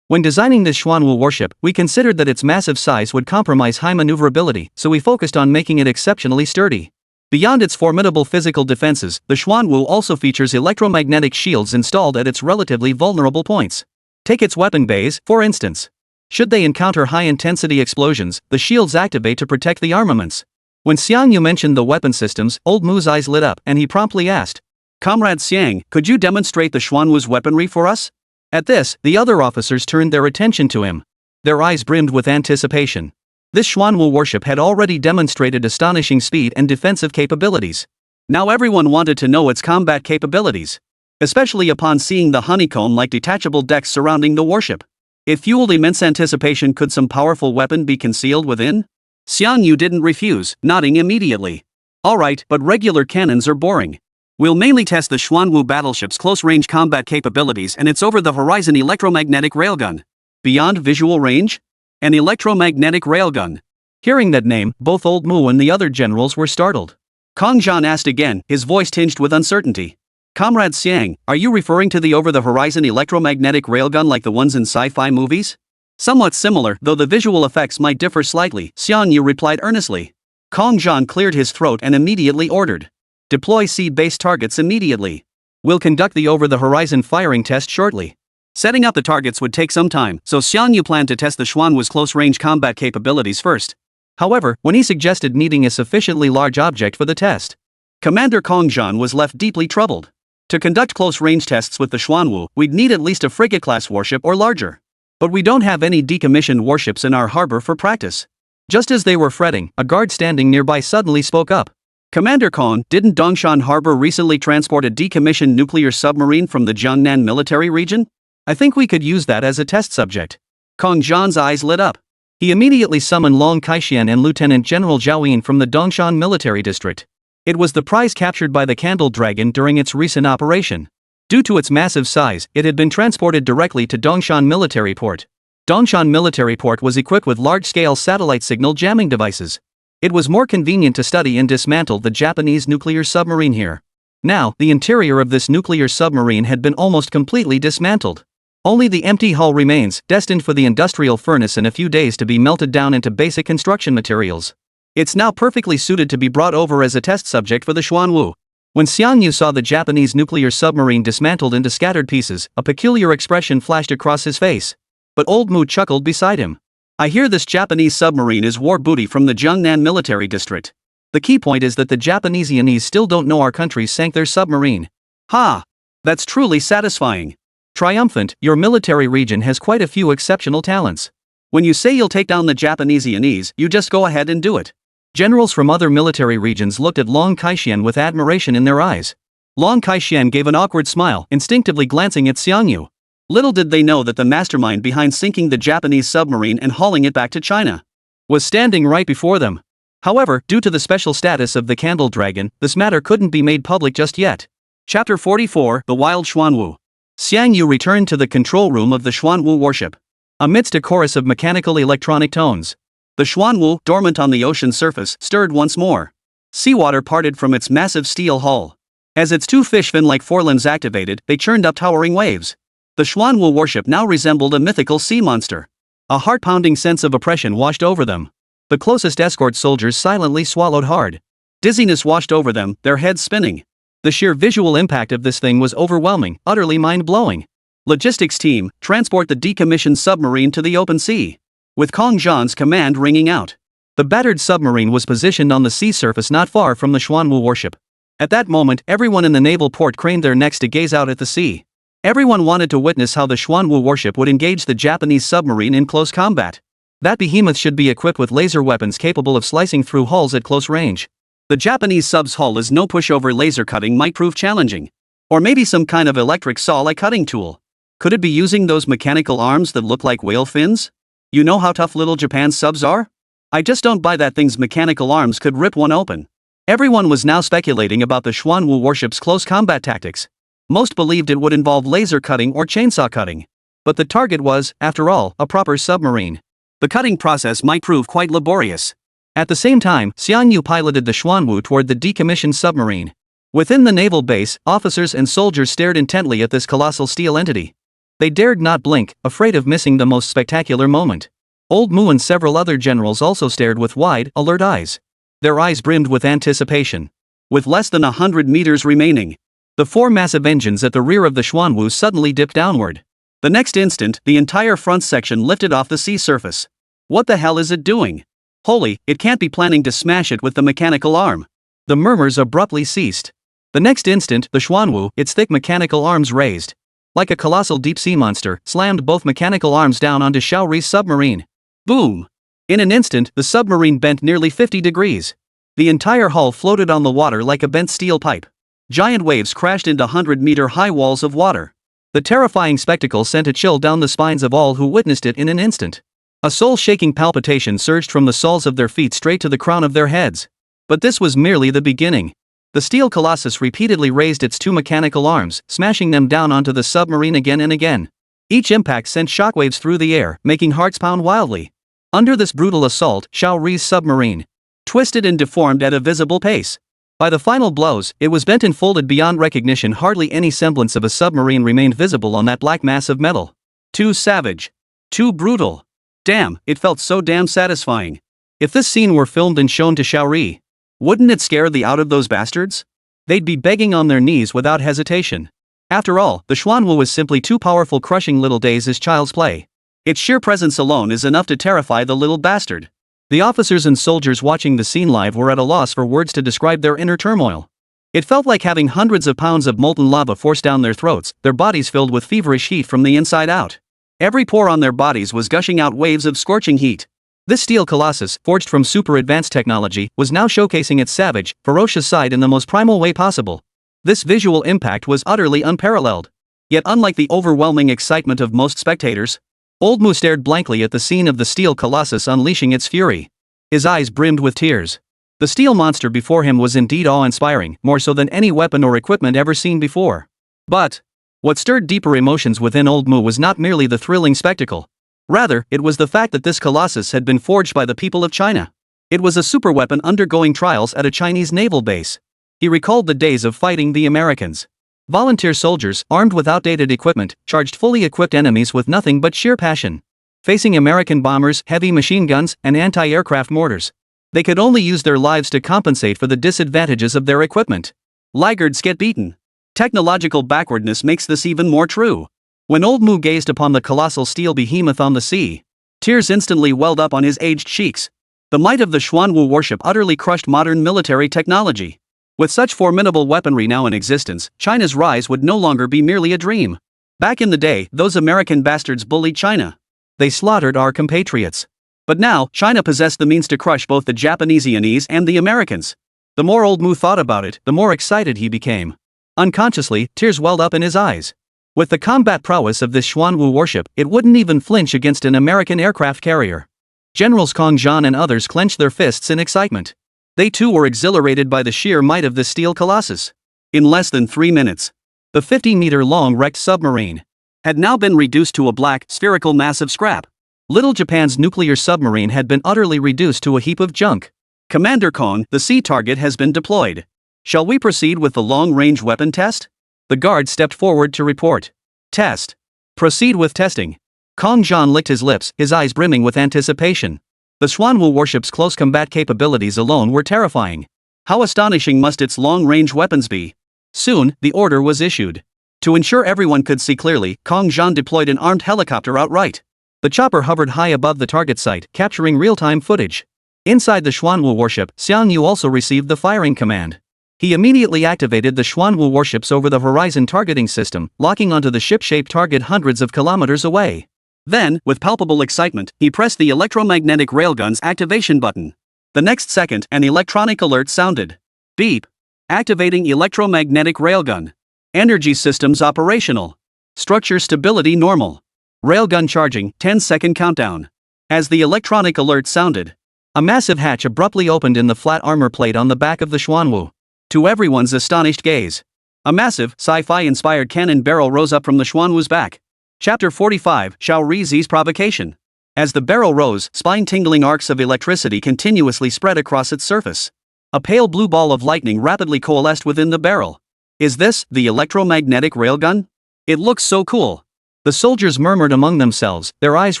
When designing this Xuanwu warship, we considered that its massive size would compromise high maneuverability, so we focused on making it exceptionally sturdy. Beyond its formidable physical defenses, the Xuanwu also features electromagnetic shields installed at its relatively vulnerable points. Take its weapon bays, for instance. Should they encounter high-intensity explosions, the shields activate to protect the armaments. When Xiangyu mentioned the weapon systems, Old Mu's eyes lit up, and he promptly asked, "Comrade Xiang, could you demonstrate the Xuanwu's weaponry for us?" At this, the other officers turned their attention to him. Their eyes brimmed with anticipation. This Xuanwu warship had already demonstrated astonishing speed and defensive capabilities. Now everyone wanted to know its combat capabilities, especially upon seeing the honeycomb-like detachable decks surrounding the warship. It fueled immense anticipation. Could some powerful weapon be concealed within? Xiangyu didn't refuse, nodding immediately. "Alright, but regular cannons are boring. We'll mainly test the Xuanwu battleship's close-range combat capabilities and its over-the-horizon electromagnetic railgun." Beyond visual range? An electromagnetic railgun. Hearing that name, both Old Mu and the other generals were startled. Kong Zhan asked again, his voice tinged with uncertainty. "Comrade Xiang, are you referring to the over-the-horizon electromagnetic railgun like the ones in sci-fi movies?" "Somewhat similar, though the visual effects might differ slightly," Xiangyu replied earnestly. Kong Zhan cleared his throat and immediately ordered, "Deploy sea-based targets immediately. We'll conduct the over-the-horizon firing test shortly." Setting up the targets would take some time, so Xiangyu planned to test the Xuanwu's close-range combat capabilities first. However, when he suggested needing a sufficiently large object for the test, Commander Kong Zhan was left deeply troubled. To conduct close-range tests with the Xuanwu, we'd need at least a frigate-class warship or larger. But we don't have any decommissioned warships in our harbor for practice. Just as they were fretting, a guard standing nearby suddenly spoke up. "Commander Kong, didn't Dongshan Harbor recently transport a decommissioned nuclear submarine from the Jiangnan military region? I think we could use that as a test subject." Kong Zhan's eyes lit up. He immediately summoned Long Kaixian and Lieutenant General Zhao Yin from the Dongshan military district. It was the prize captured by the Candle Dragon during its recent operation. Due to its massive size, it had been transported directly to Dongshan Military Port. Dongshan Military Port was equipped with large-scale satellite signal jamming devices. It was more convenient to study and dismantle the Japanese nuclear submarine here. Now, the interior of this nuclear submarine had been almost completely dismantled. Only the empty hull remains, destined for the industrial furnace in a few days to be melted down into basic construction materials. It's now perfectly suited to be brought over as a test subject for the Xuanwu. When Xiangyu saw the Japanese nuclear submarine dismantled into scattered pieces, a peculiar expression flashed across his face. But Old Mu chuckled beside him. "I hear this Japanese submarine is war booty from the Jiangnan military district. The key point is that the Japanese still don't know our country sank their submarine. Ha! That's truly satisfying. Triumphant, your military region has quite a few exceptional talents. When you say you'll take down the Japanese, you just go ahead and do it." Generals from other military regions looked at Long Kaixian with admiration in their eyes. Long Kaixian gave an awkward smile, instinctively glancing at Xiangyu. Little did they know that the mastermind behind sinking the Japanese submarine and hauling it back to China was standing right before them. However, due to the special status of the Candle Dragon, this matter couldn't be made public just yet. Chapter 44, The Wild Xuanwu. Xiangyu returned to the control room of the Xuanwu warship. Amidst a chorus of mechanical electronic tones, the Xuanwu, dormant on the ocean surface, stirred once more. Seawater parted from its massive steel hull. As its two fish fin-like forelimbs activated, they churned up towering waves. The Xuanwu warship now resembled a mythical sea monster. A heart-pounding sense of oppression washed over them. The closest escort soldiers silently swallowed hard. Dizziness washed over them, their heads spinning. The sheer visual impact of this thing was overwhelming, utterly mind-blowing. Logistics team, transport the decommissioned submarine to the open sea. With Kong Zhan's command ringing out. The battered submarine was positioned on the sea surface not far from the Xuanwu warship. At that moment, everyone in the naval port craned their necks to gaze out at the sea. Everyone wanted to witness how the Xuanwu warship would engage the Japanese submarine in close combat. That behemoth should be equipped with laser weapons capable of slicing through hulls at close range. The Japanese sub's hull is no pushover. Laser cutting might prove challenging. Or maybe some kind of electric saw-like cutting tool. Could it be using those mechanical arms that look like whale fins? You know how tough little Japan's subs are? I just don't buy that thing's mechanical arms could rip one open. Everyone was now speculating about the Xuanwu warship's close combat tactics. Most believed it would involve laser cutting or chainsaw cutting. But the target was, after all, a proper submarine. The cutting process might prove quite laborious. At the same time, Xiangyu piloted the Xuanwu toward the decommissioned submarine. Within the naval base, officers and soldiers stared intently at this colossal steel entity. They dared not blink, afraid of missing the most spectacular moment. Old Mu and several other generals also stared with wide, alert eyes. Their eyes brimmed with anticipation. With less than 100 meters remaining, the 4 massive engines at the rear of the Xuanwu suddenly dipped downward. The next instant, the entire front section lifted off the sea surface. What the hell is it doing? Holy, it can't be planning to smash it with the mechanical arm. The murmurs abruptly ceased. The next instant, the Xuanwu, its thick mechanical arms raised, like a colossal deep-sea monster, slammed both mechanical arms down onto Xiaori's submarine. Boom! In an instant, the submarine bent nearly 50 degrees. The entire hull floated on the water like a bent steel pipe. Giant waves crashed into 100-meter-high walls of water. The terrifying spectacle sent a chill down the spines of all who witnessed it in an instant. A soul-shaking palpitation surged from the soles of their feet straight to the crown of their heads. But this was merely the beginning. The steel colossus repeatedly raised its 2 mechanical arms, smashing them down onto the submarine again and again. Each impact sent shockwaves through the air, making hearts pound wildly. Under this brutal assault, Xiaori's submarine twisted and deformed at a visible pace. By the final blows, it was bent and folded beyond recognition. Hardly any semblance of a submarine remained visible on that black mass of metal. Too savage. Too brutal. Damn, it felt so damn satisfying. If this scene were filmed and shown to Xiaori, wouldn't it scare the out of those bastards? They'd be begging on their knees without hesitation. After all, the Xuanwu was simply too powerful, crushing little Days as child's play. Its sheer presence alone is enough to terrify the little bastard. The officers and soldiers watching the scene live were at a loss for words to describe their inner turmoil. It felt like having hundreds of pounds of molten lava forced down their throats, their bodies filled with feverish heat from the inside out. Every pore on their bodies was gushing out waves of scorching heat. This steel colossus, forged from super-advanced technology, was now showcasing its savage, ferocious side in the most primal way possible. This visual impact was utterly unparalleled. Yet unlike the overwhelming excitement of most spectators, Old Mu stared blankly at the scene of the steel colossus unleashing its fury. His eyes brimmed with tears. The steel monster before him was indeed awe-inspiring, more so than any weapon or equipment ever seen before. But what stirred deeper emotions within Old Mu was not merely the thrilling spectacle. Rather, it was the fact that this colossus had been forged by the people of China. It was a superweapon undergoing trials at a Chinese naval base. He recalled the days of fighting the Americans. Volunteer soldiers, armed with outdated equipment, charged fully equipped enemies with nothing but sheer passion. Facing American bombers, heavy machine guns, and anti-aircraft mortars, they could only use their lives to compensate for the disadvantages of their equipment. Laggards get beaten. Technological backwardness makes this even more true. When Old Mu gazed upon the colossal steel behemoth on the sea, tears instantly welled up on his aged cheeks. The might of the Xuanwu warship utterly crushed modern military technology. With such formidable weaponry now in existence, China's rise would no longer be merely a dream. Back in the day, those American bastards bullied China. They slaughtered our compatriots. But now, China possessed the means to crush both the Japanese and the Americans. The more Old Mu thought about it, the more excited he became. Unconsciously, tears welled up in his eyes. With the combat prowess of this Xuanwu warship, it wouldn't even flinch against an American aircraft carrier. Generals Kong Zhan and others clenched their fists in excitement. They too were exhilarated by the sheer might of this steel colossus. In less than 3 minutes, the 50-meter-long wrecked submarine had now been reduced to a black, spherical mass of scrap. Little Japan's nuclear submarine had been utterly reduced to a heap of junk. Commander Kong, the sea target has been deployed. Shall we proceed with the long-range weapon test? The guard stepped forward to report. Test. Proceed with testing. Kong Zhan licked his lips, his eyes brimming with anticipation. The Xuanwu warship's close combat capabilities alone were terrifying. How astonishing must its long-range weapons be? Soon, the order was issued. To ensure everyone could see clearly, Kong Zhan deployed an armed helicopter outright. The chopper hovered high above the target site, capturing real-time footage. Inside the Xuanwu warship, Xiang Yu also received the firing command. He immediately activated the Xuanwu warship's over-the-horizon targeting system, locking onto the ship-shaped target hundreds of kilometers away. Then, with palpable excitement, he pressed the electromagnetic railgun's activation button. The next second, an electronic alert sounded. Beep. Activating electromagnetic railgun. Energy systems operational. Structure stability normal. Railgun charging, 10-second countdown. As the electronic alert sounded, a massive hatch abruptly opened in the flat armor plate on the back of the Xuanwu. To everyone's astonished gaze, a massive, sci-fi-inspired cannon barrel rose up from the Xuanwu's back. Chapter 45, Xiaori's Provocation. As the barrel rose, spine-tingling arcs of electricity continuously spread across its surface. A pale blue ball of lightning rapidly coalesced within the barrel. Is this the electromagnetic railgun? It looks so cool. The soldiers murmured among themselves, their eyes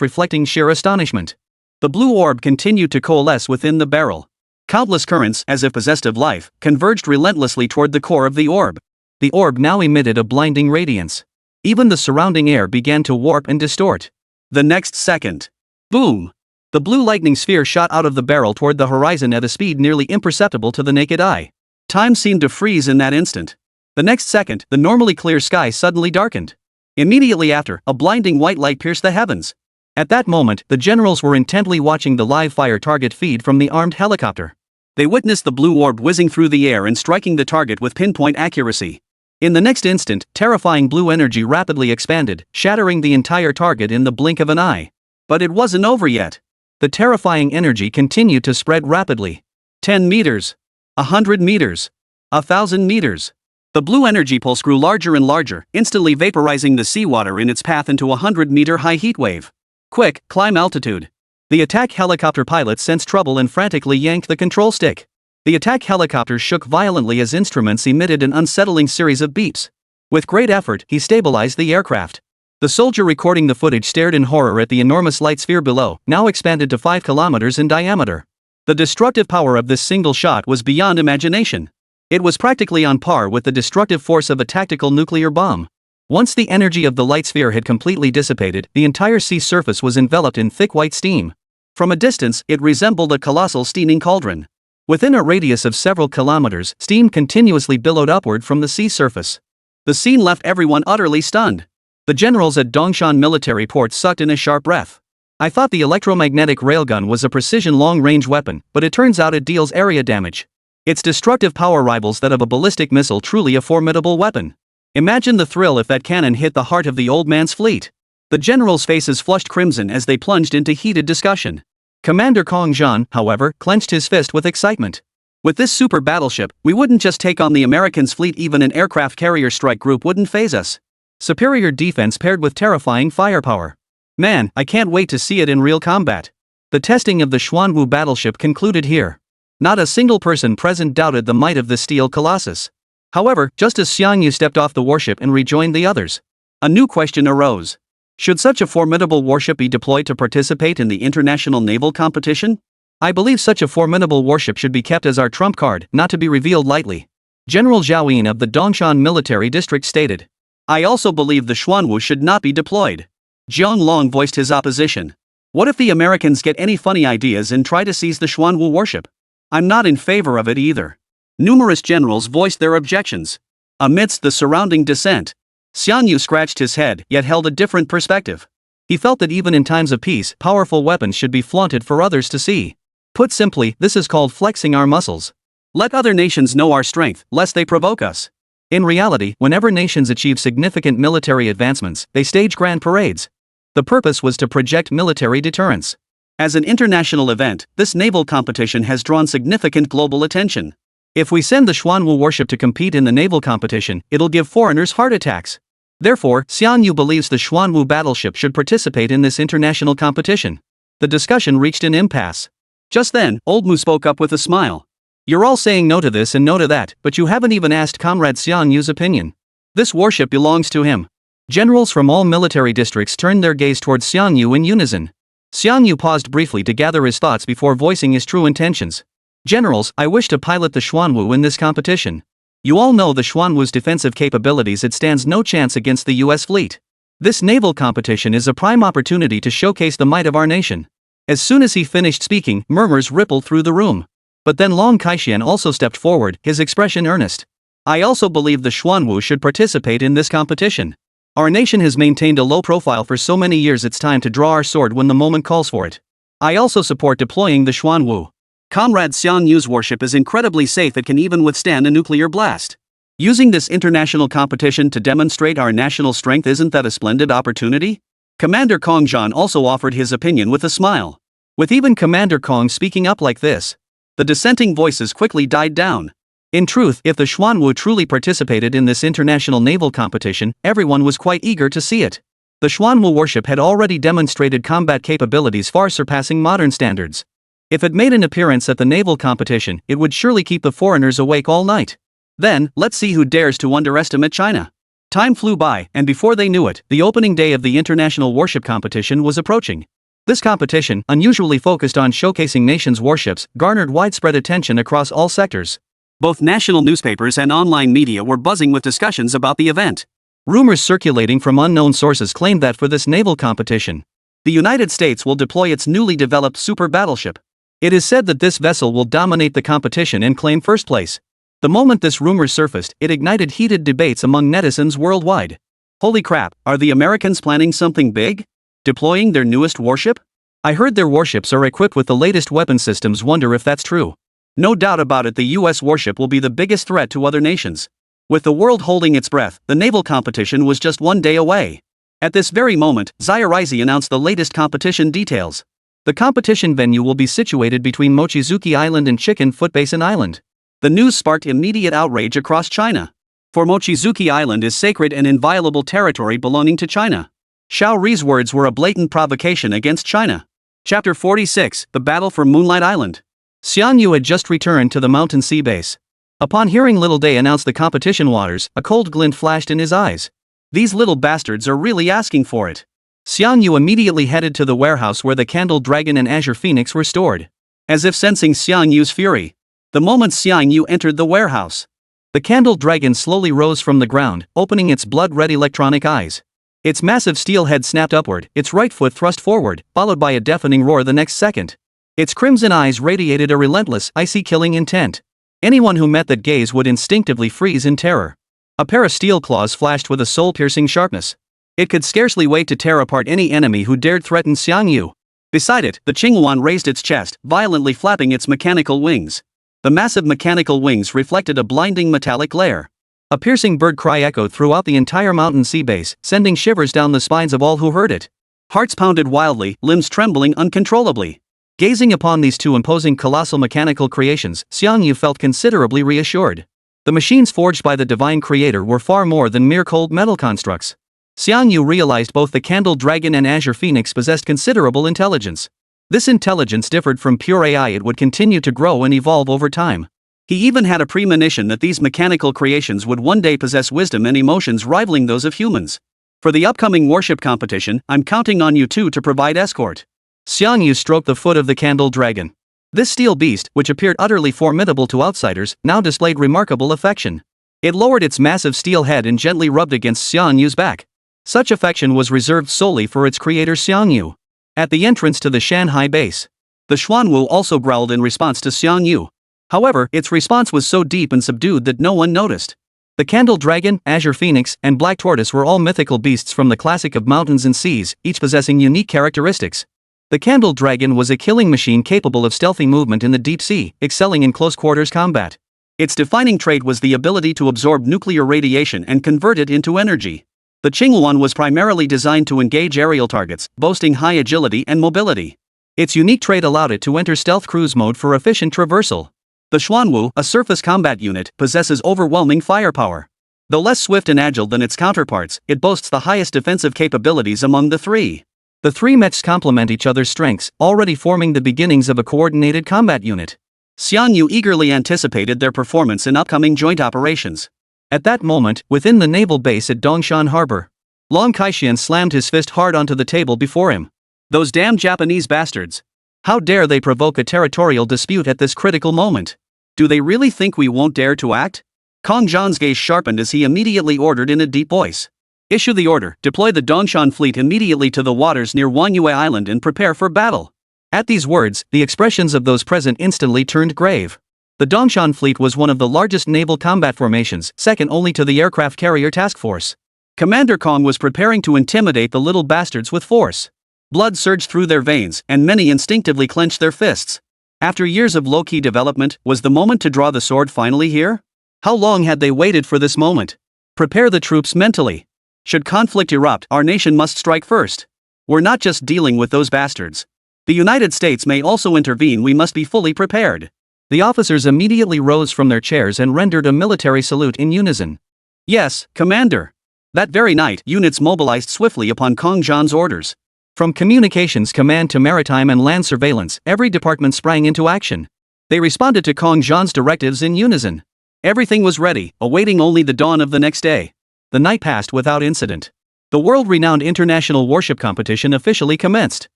reflecting sheer astonishment. The blue orb continued to coalesce within the barrel. Countless currents, as if possessed of life, converged relentlessly toward the core of the orb. The orb now emitted a blinding radiance. Even the surrounding air began to warp and distort. The next second. Boom! The blue lightning sphere shot out of the barrel toward the horizon at a speed nearly imperceptible to the naked eye. Time seemed to freeze in that instant. The next second, the normally clear sky suddenly darkened. Immediately after, a blinding white light pierced the heavens. At that moment, the generals were intently watching the live fire target feed from the armed helicopter. They witnessed the blue orb whizzing through the air and striking the target with pinpoint accuracy. In the next instant, terrifying blue energy rapidly expanded, shattering the entire target in the blink of an eye. But it wasn't over yet. The terrifying energy continued to spread rapidly. 10 meters. 100 meters. 1,000 meters. The blue energy pulse grew larger and larger, instantly vaporizing the seawater in its path into a 100-meter high heat wave. Quick, climb altitude. The attack helicopter pilot sensed trouble and frantically yanked the control stick. The attack helicopter shook violently as instruments emitted an unsettling series of beeps. With great effort, he stabilized the aircraft. The soldier recording the footage stared in horror at the enormous light sphere below, now expanded to 5 kilometers in diameter. The destructive power of this single shot was beyond imagination. It was practically on par with the destructive force of a tactical nuclear bomb. Once the energy of the light sphere had completely dissipated, the entire sea surface was enveloped in thick white steam. From a distance, it resembled a colossal steaming cauldron. Within a radius of several kilometers, steam continuously billowed upward from the sea surface. The scene left everyone utterly stunned. The generals at Dongshan military port sucked in a sharp breath. I thought the electromagnetic railgun was a precision long-range weapon, but it turns out it deals area damage. Its destructive power rivals that of a ballistic missile, truly a formidable weapon. Imagine the thrill if that cannon hit the heart of the old man's fleet. The generals' faces flushed crimson as they plunged into heated discussion. Commander Kong Zhan, however, clenched his fist with excitement. With this super battleship, we wouldn't just take on the Americans' fleet, even an aircraft carrier strike group wouldn't faze us. Superior defense paired with terrifying firepower. Man, I can't wait to see it in real combat. The testing of the Xuanwu battleship concluded here. Not a single person present doubted the might of the steel colossus. However, just as Xiangyu stepped off the warship and rejoined the others, a new question arose. Should such a formidable warship be deployed to participate in the international naval competition? I believe such a formidable warship should be kept as our trump card, not to be revealed lightly. General Zhao Yin of the Dongshan military district stated. I also believe the Xuanwu should not be deployed. Jiang Long voiced his opposition. What if the Americans get any funny ideas and try to seize the Xuanwu warship? I'm not in favor of it either. Numerous generals voiced their objections. Amidst the surrounding dissent, Xiangyu scratched his head, yet held a different perspective. He felt that even in times of peace, powerful weapons should be flaunted for others to see. Put simply, this is called flexing our muscles. Let other nations know our strength, lest they provoke us. In reality, whenever nations achieve significant military advancements, they stage grand parades. The purpose was to project military deterrence. As an international event, this naval competition has drawn significant global attention. If we send the Xuanwu warship to compete in the naval competition, it'll give foreigners heart attacks. Therefore, Xiangyu believes the Xuanwu battleship should participate in this international competition. The discussion reached an impasse. Just then, Old Mu spoke up with a smile. You're all saying no to this and no to that, but you haven't even asked Comrade Xiangyu's opinion. This warship belongs to him. Generals from all military districts turned their gaze towards Xiangyu in unison. Xiangyu paused briefly to gather his thoughts before voicing his true intentions. Generals, I wish to pilot the Xuanwu in this competition. You all know the Xuanwu's defensive capabilities. It stands no chance against the US fleet. This naval competition is a prime opportunity to showcase the might of our nation. As soon as he finished speaking, murmurs rippled through the room. But then Long Kaixian also stepped forward, his expression earnest. I also believe the Xuanwu should participate in this competition. Our nation has maintained a low profile for so many years, it's time to draw our sword when the moment calls for it. I also support deploying the Xuanwu. Comrade Xiangyu's warship is incredibly safe, it can even withstand a nuclear blast. Using this international competition to demonstrate our national strength, isn't that a splendid opportunity? Commander Kong Zhan also offered his opinion with a smile. With even Commander Kong speaking up like this, the dissenting voices quickly died down. In truth, if the Xuanwu truly participated in this international naval competition, everyone was quite eager to see it. The Xuanwu warship had already demonstrated combat capabilities far surpassing modern standards. If it made an appearance at the naval competition, it would surely keep the foreigners awake all night. Then, let's see who dares to underestimate China. Time flew by, and before they knew it, the opening day of the international warship competition was approaching. This competition, unusually focused on showcasing nations' warships, garnered widespread attention across all sectors. Both national newspapers and online media were buzzing with discussions about the event. Rumors circulating from unknown sources claimed that for this naval competition, the United States will deploy its newly developed super battleship. It is said that this vessel will dominate the competition and claim first place. The moment this rumor surfaced, it ignited heated debates among netizens worldwide. Holy crap, are the Americans planning something big? Deploying their newest warship? I heard their warships are equipped with the latest weapon systems. Wonder if that's true. No doubt about it, the US warship will be the biggest threat to other nations. With the world holding its breath, the naval competition was just one day away. At this very moment, vaporize announced the latest competition details. The competition venue will be situated between Mochizuki Island and Chicken Foot Basin Island. The news sparked immediate outrage across China. For Mochizuki Island is sacred and inviolable territory belonging to China. Xiao Ri's words were a blatant provocation against China. Chapter 46, The Battle for Moonlight Island. Xiang had just returned to the mountain sea base. Upon hearing Little Day announce the competition waters, a cold glint flashed in his eyes. These little bastards are really asking for it. Xiang immediately headed to the warehouse where the Candle Dragon and Azure Phoenix were stored. As if sensing Xiang fury, the moment Xiang entered the warehouse, the Candle Dragon slowly rose from the ground, opening its blood-red electronic eyes. Its massive steel head snapped upward, its right foot thrust forward, followed by a deafening roar the next second. Its crimson eyes radiated a relentless, icy killing intent. Anyone who met that gaze would instinctively freeze in terror. A pair of steel claws flashed with a soul-piercing sharpness. It could scarcely wait to tear apart any enemy who dared threaten Xiang. Beside it, the Qingyuan raised its chest, violently flapping its mechanical wings. The massive mechanical wings reflected a blinding metallic glare. A piercing bird cry echoed throughout the entire mountain sea base, sending shivers down the spines of all who heard it. Hearts pounded wildly, limbs trembling uncontrollably. Gazing upon these two imposing colossal mechanical creations, Xiang felt considerably reassured. The machines forged by the divine creator were far more than mere cold metal constructs. Xiang realized both the Candle Dragon and Azure Phoenix possessed considerable intelligence. This intelligence differed from pure AI. It would continue to grow and evolve over time. He even had a premonition that these mechanical creations would one day possess wisdom and emotions rivaling those of humans. For the upcoming warship competition, I'm counting on you two to provide escort. Xiang stroked the foot of the Candle Dragon. This steel beast, which appeared utterly formidable to outsiders, now displayed remarkable affection. It lowered its massive steel head and gently rubbed against Xiang's back. Such affection was reserved solely for its creator Xiang. At the entrance to the Shanghai base, the Xuanwu also growled in response to Xiang. However, its response was so deep and subdued that no one noticed. The Candle Dragon, Azure Phoenix, and Black Tortoise were all mythical beasts from the classic of mountains and seas, each possessing unique characteristics. The Candle Dragon was a killing machine capable of stealthy movement in the deep sea, excelling in close-quarters combat. Its defining trait was the ability to absorb nuclear radiation and convert it into energy. The Qingyuan was primarily designed to engage aerial targets, boasting high agility and mobility. Its unique trait allowed it to enter stealth cruise mode for efficient traversal. The Xuanwu, a surface combat unit, possesses overwhelming firepower. Though less swift and agile than its counterparts, it boasts the highest defensive capabilities among the three. The three mechs complement each other's strengths, already forming the beginnings of a coordinated combat unit. Xiang eagerly anticipated their performance in upcoming joint operations. At that moment, within the naval base at Dongshan Harbor, Long Kaixian slammed his fist hard onto the table before him. Those damn Japanese bastards! How dare they provoke a territorial dispute at this critical moment? Do they really think we won't dare to act? Kong Zhan's gaze sharpened as he immediately ordered in a deep voice. Issue the order, deploy the Dongshan fleet immediately to the waters near Wanyue Island and prepare for battle. At these words, the expressions of those present instantly turned grave. The Dongshan fleet was one of the largest naval combat formations, second only to the aircraft carrier task force. Commander Kong was preparing to intimidate the little bastards with force. Blood surged through their veins, and many instinctively clenched their fists. After years of low-key development, was the moment to draw the sword finally here? How long had they waited for this moment? Prepare the troops mentally. Should conflict erupt, our nation must strike first. We're not just dealing with those bastards. The United States may also intervene. We must be fully prepared. The officers immediately rose from their chairs and rendered a military salute in unison. Yes, Commander. That very night, units mobilized swiftly upon Kong Zhan's orders. From communications command to maritime and land surveillance, every department sprang into action. They responded to Kong Zhan's directives in unison. Everything was ready, awaiting only the dawn of the next day. the night passed without incident. The world-renowned international warship competition officially commenced.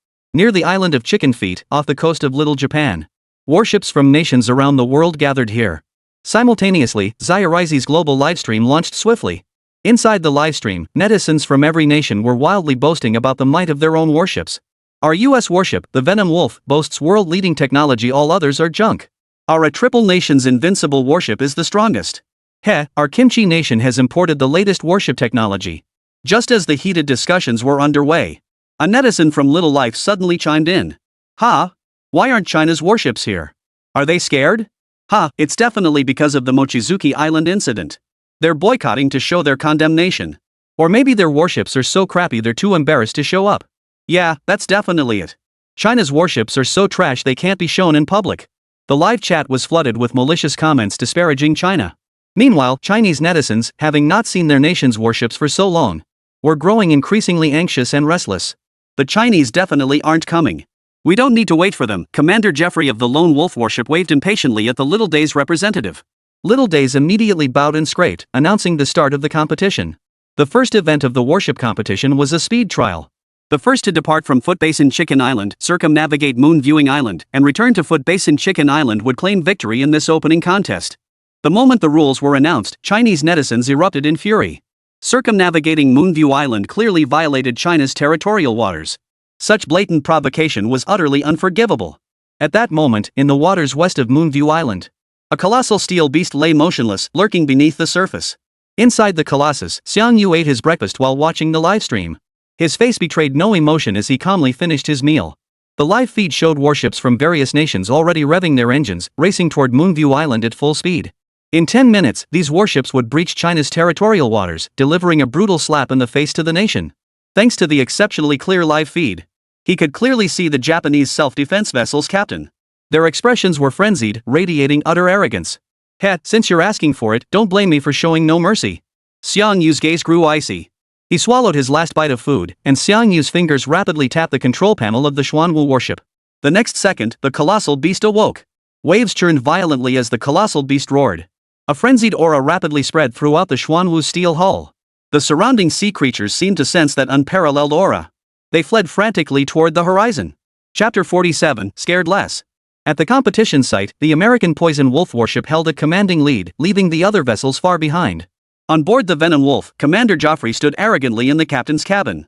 Near the island of Chicken Feet, off the coast of Little Japan, warships from nations around the world gathered here. Simultaneously, Zairiz's global livestream launched swiftly. Inside the livestream, netizens from every nation were wildly boasting about the might of their own warships. Our US warship, the Venom Wolf, boasts world-leading technology, all others are junk. Our triple nation's invincible warship is the strongest. Our Kimchi nation has imported the latest warship technology. Just as the heated discussions were underway, a netizen from Little Life suddenly chimed in. Why aren't China's warships here? Are they scared? It's definitely because of the Mochizuki Island incident. They're boycotting to show their condemnation. Or maybe their warships are so crappy they're too embarrassed to show up. Yeah, that's definitely it. China's warships are so trash they can't be shown in public. The live chat was flooded with malicious comments disparaging China. Meanwhile, Chinese netizens, having not seen their nation's warships for so long, were growing increasingly anxious and restless. The Chinese definitely aren't coming. We don't need to wait for them, Commander Jeffrey of the Lone Wolf warship waved impatiently at the Little Days representative. Little Days immediately bowed and scraped, announcing the start of the competition. The first event of the warship competition was a speed trial. The first to depart from Footbasin Chicken Island, circumnavigate Moon Viewing Island, and return to Footbasin Chicken Island would claim victory in this opening contest. The moment the rules were announced, Chinese netizens erupted in fury. Circumnavigating Moonview Island clearly violated China's territorial waters. Such blatant provocation was utterly unforgivable. At that moment, in the waters west of Moonview Island, a colossal steel beast lay motionless, lurking beneath the surface. Inside the colossus, Xiang ate his breakfast while watching the livestream. His face betrayed no emotion as he calmly finished his meal. The live feed showed warships from various nations already revving their engines, racing toward Moonview Island at full speed. In 10 minutes, these warships would breach China's territorial waters, delivering a brutal slap in the face to the nation. Thanks to the exceptionally clear live feed, he could clearly see the Japanese self-defense vessel's captain. Their expressions were frenzied, radiating utter arrogance. Since you're asking for it, don't blame me for showing no mercy. Xiang Yu's gaze grew icy. He swallowed his last bite of food, and Xiang Yu's fingers rapidly tapped the control panel of the Xuanwu warship. The next second, the colossal beast awoke. Waves churned violently as the colossal beast roared. A frenzied aura rapidly spread throughout the Xuanwu's steel hull. The surrounding sea creatures seemed to sense that unparalleled aura. They fled frantically toward the horizon. Chapter 47, Scared Less. At the competition site, the American Poison Wolf warship held a commanding lead, leaving the other vessels far behind. On board the Venom Wolf, Commander Joffrey stood arrogantly in the captain's cabin.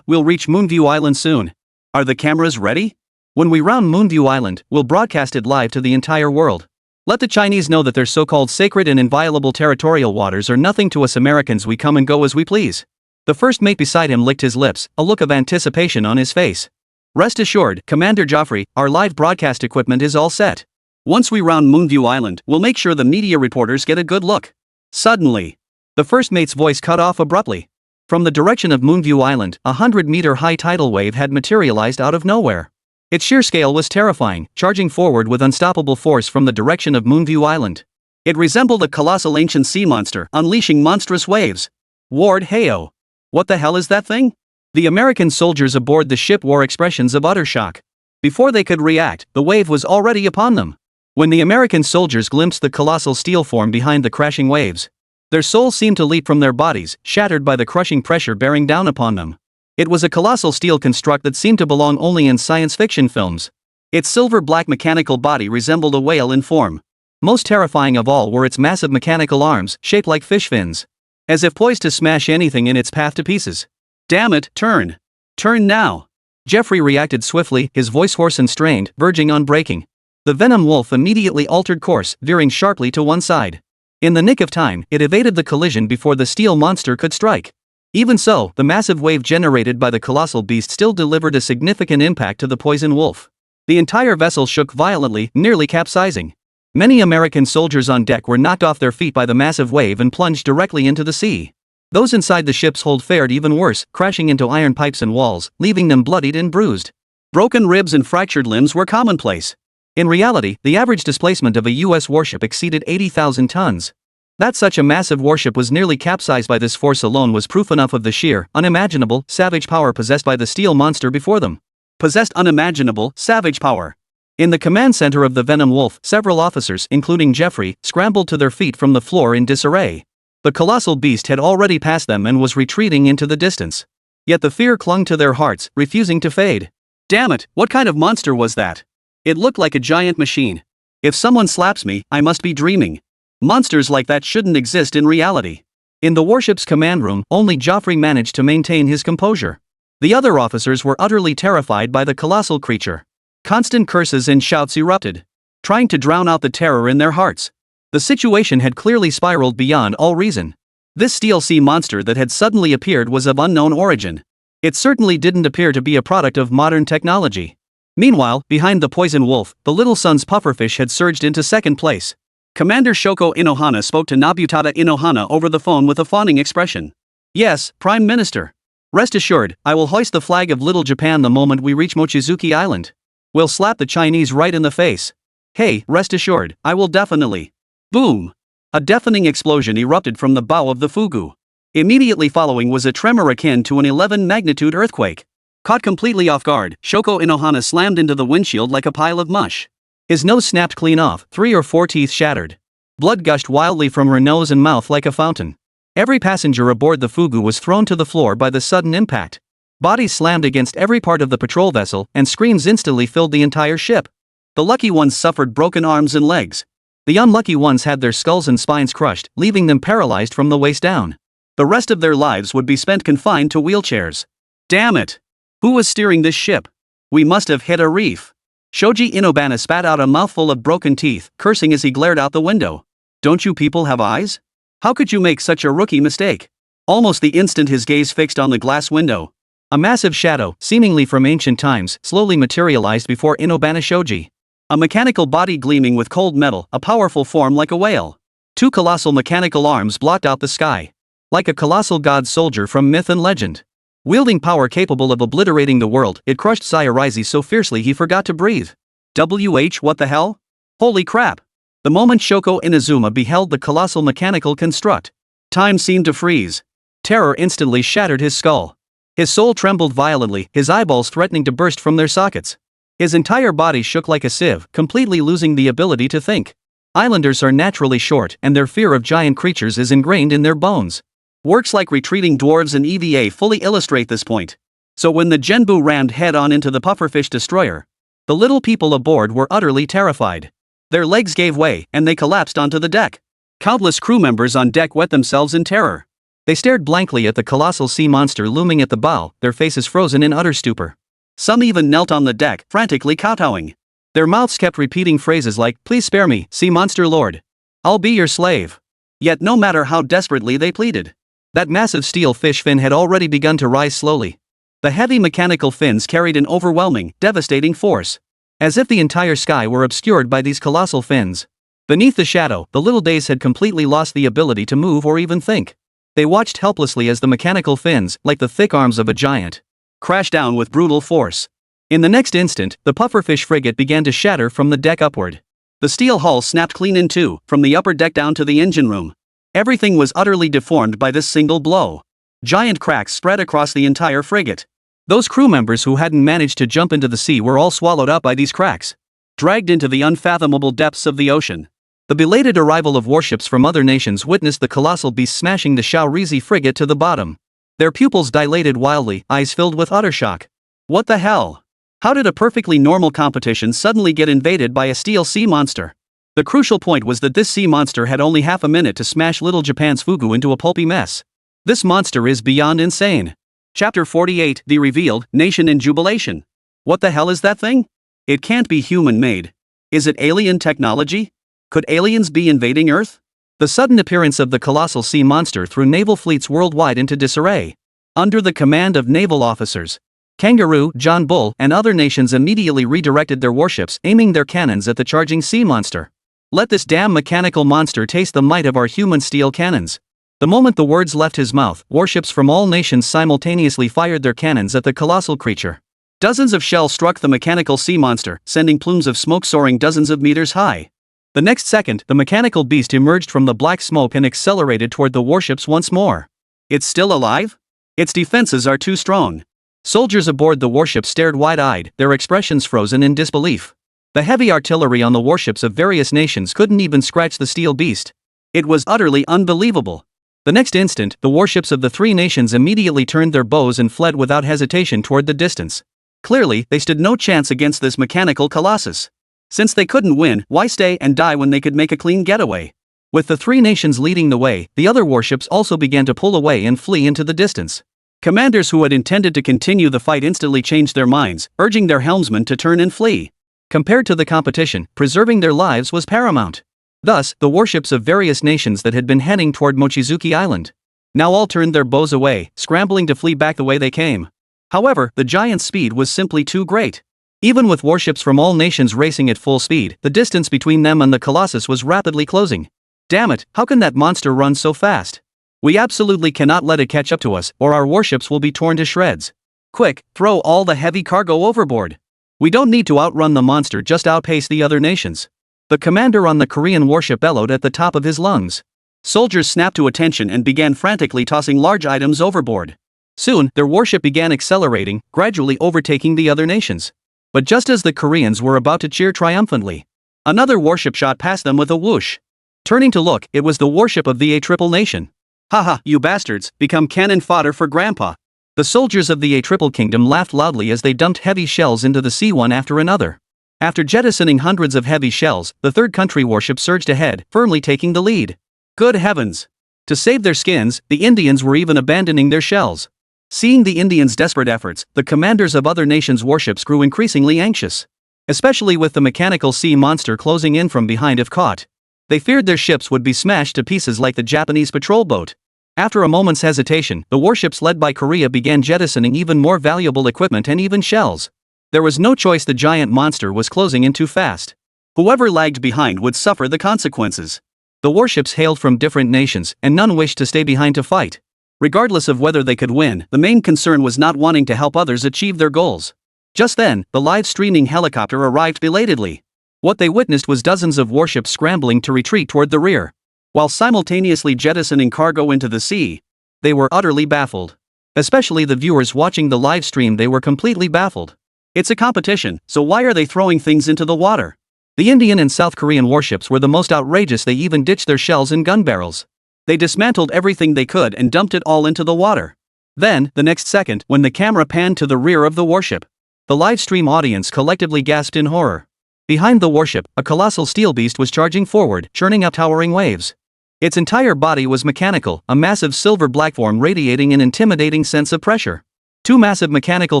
We'll reach Moonview Island soon. Are the cameras ready? When we round Moonview Island, we'll broadcast it live to the entire world. Let the Chinese know that their so-called sacred and inviolable territorial waters are nothing to us Americans. We come and go as we please. The first mate beside him licked his lips, a look of anticipation on his face. Rest assured, Commander Joffrey, our live broadcast equipment is all set. Once we round Moonview Island, we'll make sure the media reporters get a good look. Suddenly, the first mate's voice cut off abruptly. From the direction of Moonview Island, a 100-meter high tidal wave had materialized out of nowhere. Its sheer scale was terrifying, charging forward with unstoppable force from the direction of Moonview Island. It resembled a colossal ancient sea monster, unleashing monstrous waves. Ward Heyo. What the hell is that thing? The American soldiers aboard the ship wore expressions of utter shock. Before they could react, the wave was already upon them. When the American soldiers glimpsed the colossal steel form behind the crashing waves, their souls seemed to leap from their bodies, shattered by the crushing pressure bearing down upon them. It was a colossal steel construct that seemed to belong only in science fiction films. Its silver-black mechanical body resembled a whale in form. Most terrifying of all were its massive mechanical arms, shaped like fish fins, as if poised to smash anything in its path to pieces. Damn it, turn! Turn now! Jeffrey reacted swiftly, his voice hoarse and strained, verging on breaking. The Venom Wolf immediately altered course, veering sharply to one side. In the nick of time, it evaded the collision before the steel monster could strike. Even so, the massive wave generated by the colossal beast still delivered a significant impact to the Poison Wolf. The entire vessel shook violently, nearly capsizing. Many American soldiers on deck were knocked off their feet by the massive wave and plunged directly into the sea. Those inside the ship's hold fared even worse, crashing into iron pipes and walls, leaving them bloodied and bruised. Broken ribs and fractured limbs were commonplace. In reality, the average displacement of a U.S. warship exceeded 80,000 tons. That such a massive warship was nearly capsized by this force alone was proof enough of the sheer, unimaginable, savage power possessed by the steel monster before them. Possessed unimaginable, savage power. In the command center of the Venom Wolf, several officers, including Jeffrey, scrambled to their feet from the floor in disarray. The colossal beast had already passed them and was retreating into the distance. Yet the fear clung to their hearts, refusing to fade. Damn it, what kind of monster was that? It looked like a giant machine. If someone slaps me, I must be dreaming. Monsters like that shouldn't exist in reality. In the warship's command room, only Joffrey managed to maintain his composure. The other officers were utterly terrified by the colossal creature. Constant curses and shouts erupted, trying to drown out the terror in their hearts. The situation had clearly spiraled beyond all reason. This steel sea monster that had suddenly appeared was of unknown origin. It certainly didn't appear to be a product of modern technology. Meanwhile, behind the poison wolf, the little sun's pufferfish had surged into second place. Commander Shoko Inohana spoke to Nobutada Inohana over the phone with a fawning expression. Yes, Prime Minister. Rest assured, I will hoist the flag of Little Japan the moment we reach Mochizuki Island. We'll slap the Chinese right in the face. Hey, rest assured, I will definitely. Boom! A deafening explosion erupted from the bow of the Fugu. Immediately following was a tremor akin to an 11-magnitude earthquake. Caught completely off guard, Shoko Inohana slammed into the windshield like a pile of mush. His nose snapped clean off, 3 or 4 teeth shattered. Blood gushed wildly from her nose and mouth like a fountain. Every passenger aboard the Fugu was thrown to the floor by the sudden impact. Bodies slammed against every part of the patrol vessel, and screams instantly filled the entire ship. The lucky ones suffered broken arms and legs. The unlucky ones had their skulls and spines crushed, leaving them paralyzed from the waist down. The rest of their lives would be spent confined to wheelchairs. Damn it! Who was steering this ship? We must have hit a reef. Shoji Inobana spat out a mouthful of broken teeth, cursing as he glared out the window. Don't you people have eyes? How could you make such a rookie mistake? Almost the instant his gaze fixed on the glass window, a massive shadow, seemingly from ancient times, slowly materialized before Inobana Shoji. A mechanical body gleaming with cold metal, a powerful form like a whale. 2 colossal mechanical arms blocked out the sky. Like a colossal god soldier from myth and legend. Wielding power capable of obliterating the world, it crushed Sayorize so fiercely he forgot to breathe. What the hell? Holy crap! The moment Shoko Inazuma beheld the colossal mechanical construct, time seemed to freeze. Terror instantly shattered his skull. His soul trembled violently, his eyeballs threatening to burst from their sockets. His entire body shook like a sieve, completely losing the ability to think. Islanders are naturally short, and their fear of giant creatures is ingrained in their bones. Works like Retreating Dwarves and EVA fully illustrate this point. So when the Genbu rammed head-on into the pufferfish destroyer, the little people aboard were utterly terrified. Their legs gave way, and they collapsed onto the deck. Countless crew members on deck wet themselves in terror. They stared blankly at the colossal sea monster looming at the bow, their faces frozen in utter stupor. Some even knelt on the deck, frantically kowtowing. Their mouths kept repeating phrases like, "Please spare me, sea monster lord. I'll be your slave." Yet no matter how desperately they pleaded, that massive steel fish fin had already begun to rise slowly. The heavy mechanical fins carried an overwhelming, devastating force. As if the entire sky were obscured by these colossal fins. Beneath the shadow, the little days had completely lost the ability to move or even think. They watched helplessly as the mechanical fins, like the thick arms of a giant, crashed down with brutal force. In the next instant, the pufferfish frigate began to shatter from the deck upward. The steel hull snapped clean in two, from the upper deck down to the engine room. Everything was utterly deformed by this single blow. Giant cracks spread across the entire frigate. Those crew members who hadn't managed to jump into the sea were all swallowed up by these cracks, dragged into the unfathomable depths of the ocean. The belated arrival of warships from other nations witnessed the colossal beast smashing the Shaorizi frigate to the bottom. Their pupils dilated wildly, eyes filled with utter shock. What the hell? How did a perfectly normal competition suddenly get invaded by a steel sea monster? The crucial point was that this sea monster had only half a minute to smash Little Japan's Fugu into a pulpy mess. This monster is beyond insane. Chapter 48, The Revealed, Nation in Jubilation. What the hell is that thing? It can't be human-made. Is it alien technology? Could aliens be invading Earth? The sudden appearance of the colossal sea monster threw naval fleets worldwide into disarray. Under the command of naval officers, Kangaroo, John Bull, and other nations immediately redirected their warships, aiming their cannons at the charging sea monster. Let this damn mechanical monster taste the might of our human steel cannons. The moment the words left his mouth, warships from all nations simultaneously fired their cannons at the colossal creature. Dozens of shells struck the mechanical sea monster, sending plumes of smoke soaring dozens of meters high. The next second, the mechanical beast emerged from the black smoke and accelerated toward the warships once more. It's still alive? Its defenses are too strong. Soldiers aboard the warship stared wide-eyed, their expressions frozen in disbelief. The heavy artillery on the warships of various nations couldn't even scratch the steel beast. It was utterly unbelievable. The next instant, the warships of the three nations immediately turned their bows and fled without hesitation toward the distance. Clearly, they stood no chance against this mechanical colossus. Since they couldn't win, why stay and die when they could make a clean getaway? With the three nations leading the way, the other warships also began to pull away and flee into the distance. Commanders who had intended to continue the fight instantly changed their minds, urging their helmsmen to turn and flee. Compared to the competition, preserving their lives was paramount. Thus, the warships of various nations that had been heading toward Mochizuki Island now all turned their bows away, scrambling to flee back the way they came. However, the giant's speed was simply too great. Even with warships from all nations racing at full speed, the distance between them and the Colossus was rapidly closing. Damn it, how can that monster run so fast? We absolutely cannot let it catch up to us, or our warships will be torn to shreds. Quick, throw all the heavy cargo overboard. We don't need to outrun the monster, just outpace the other nations. The commander on the Korean warship bellowed at the top of his lungs. Soldiers snapped to attention and began frantically tossing large items overboard. Soon, their warship began accelerating, gradually overtaking the other nations. But just as the Koreans were about to cheer triumphantly, another warship shot past them with a whoosh. Turning to look, it was the warship of the A-triple nation. Haha, you bastards, become cannon fodder for Grandpa. The soldiers of the A-triple kingdom laughed loudly as they dumped heavy shells into the sea one after another. After jettisoning hundreds of heavy shells, the third country warship surged ahead, firmly taking the lead. Good heavens! To save their skins, the Indians were even abandoning their shells. Seeing the Indians' desperate efforts, the commanders of other nations' warships grew increasingly anxious. Especially with the mechanical sea monster closing in from behind if caught. They feared their ships would be smashed to pieces like the Japanese patrol boat. After a moment's hesitation, the warships led by Korea began jettisoning even more valuable equipment and even shells. There was no choice, the giant monster was closing in too fast. Whoever lagged behind would suffer the consequences. The warships hailed from different nations, and none wished to stay behind to fight. Regardless of whether they could win, the main concern was not wanting to help others achieve their goals. Just then, the live-streaming helicopter arrived belatedly. What they witnessed was dozens of warships scrambling to retreat toward the rear, while simultaneously jettisoning cargo into the sea. They were utterly baffled. Especially the viewers watching the live stream, they were completely baffled. It's a competition, so why are they throwing things into the water? The Indian and South Korean warships were the most outrageous. They even ditched their shells and gun barrels. They dismantled everything they could and dumped it all into the water. Then, the next second, when the camera panned to the rear of the warship, the live stream audience collectively gasped in horror. Behind the warship, a colossal steel beast was charging forward, churning up towering waves. Its entire body was mechanical, a massive silver-black form radiating an intimidating sense of pressure. Two massive mechanical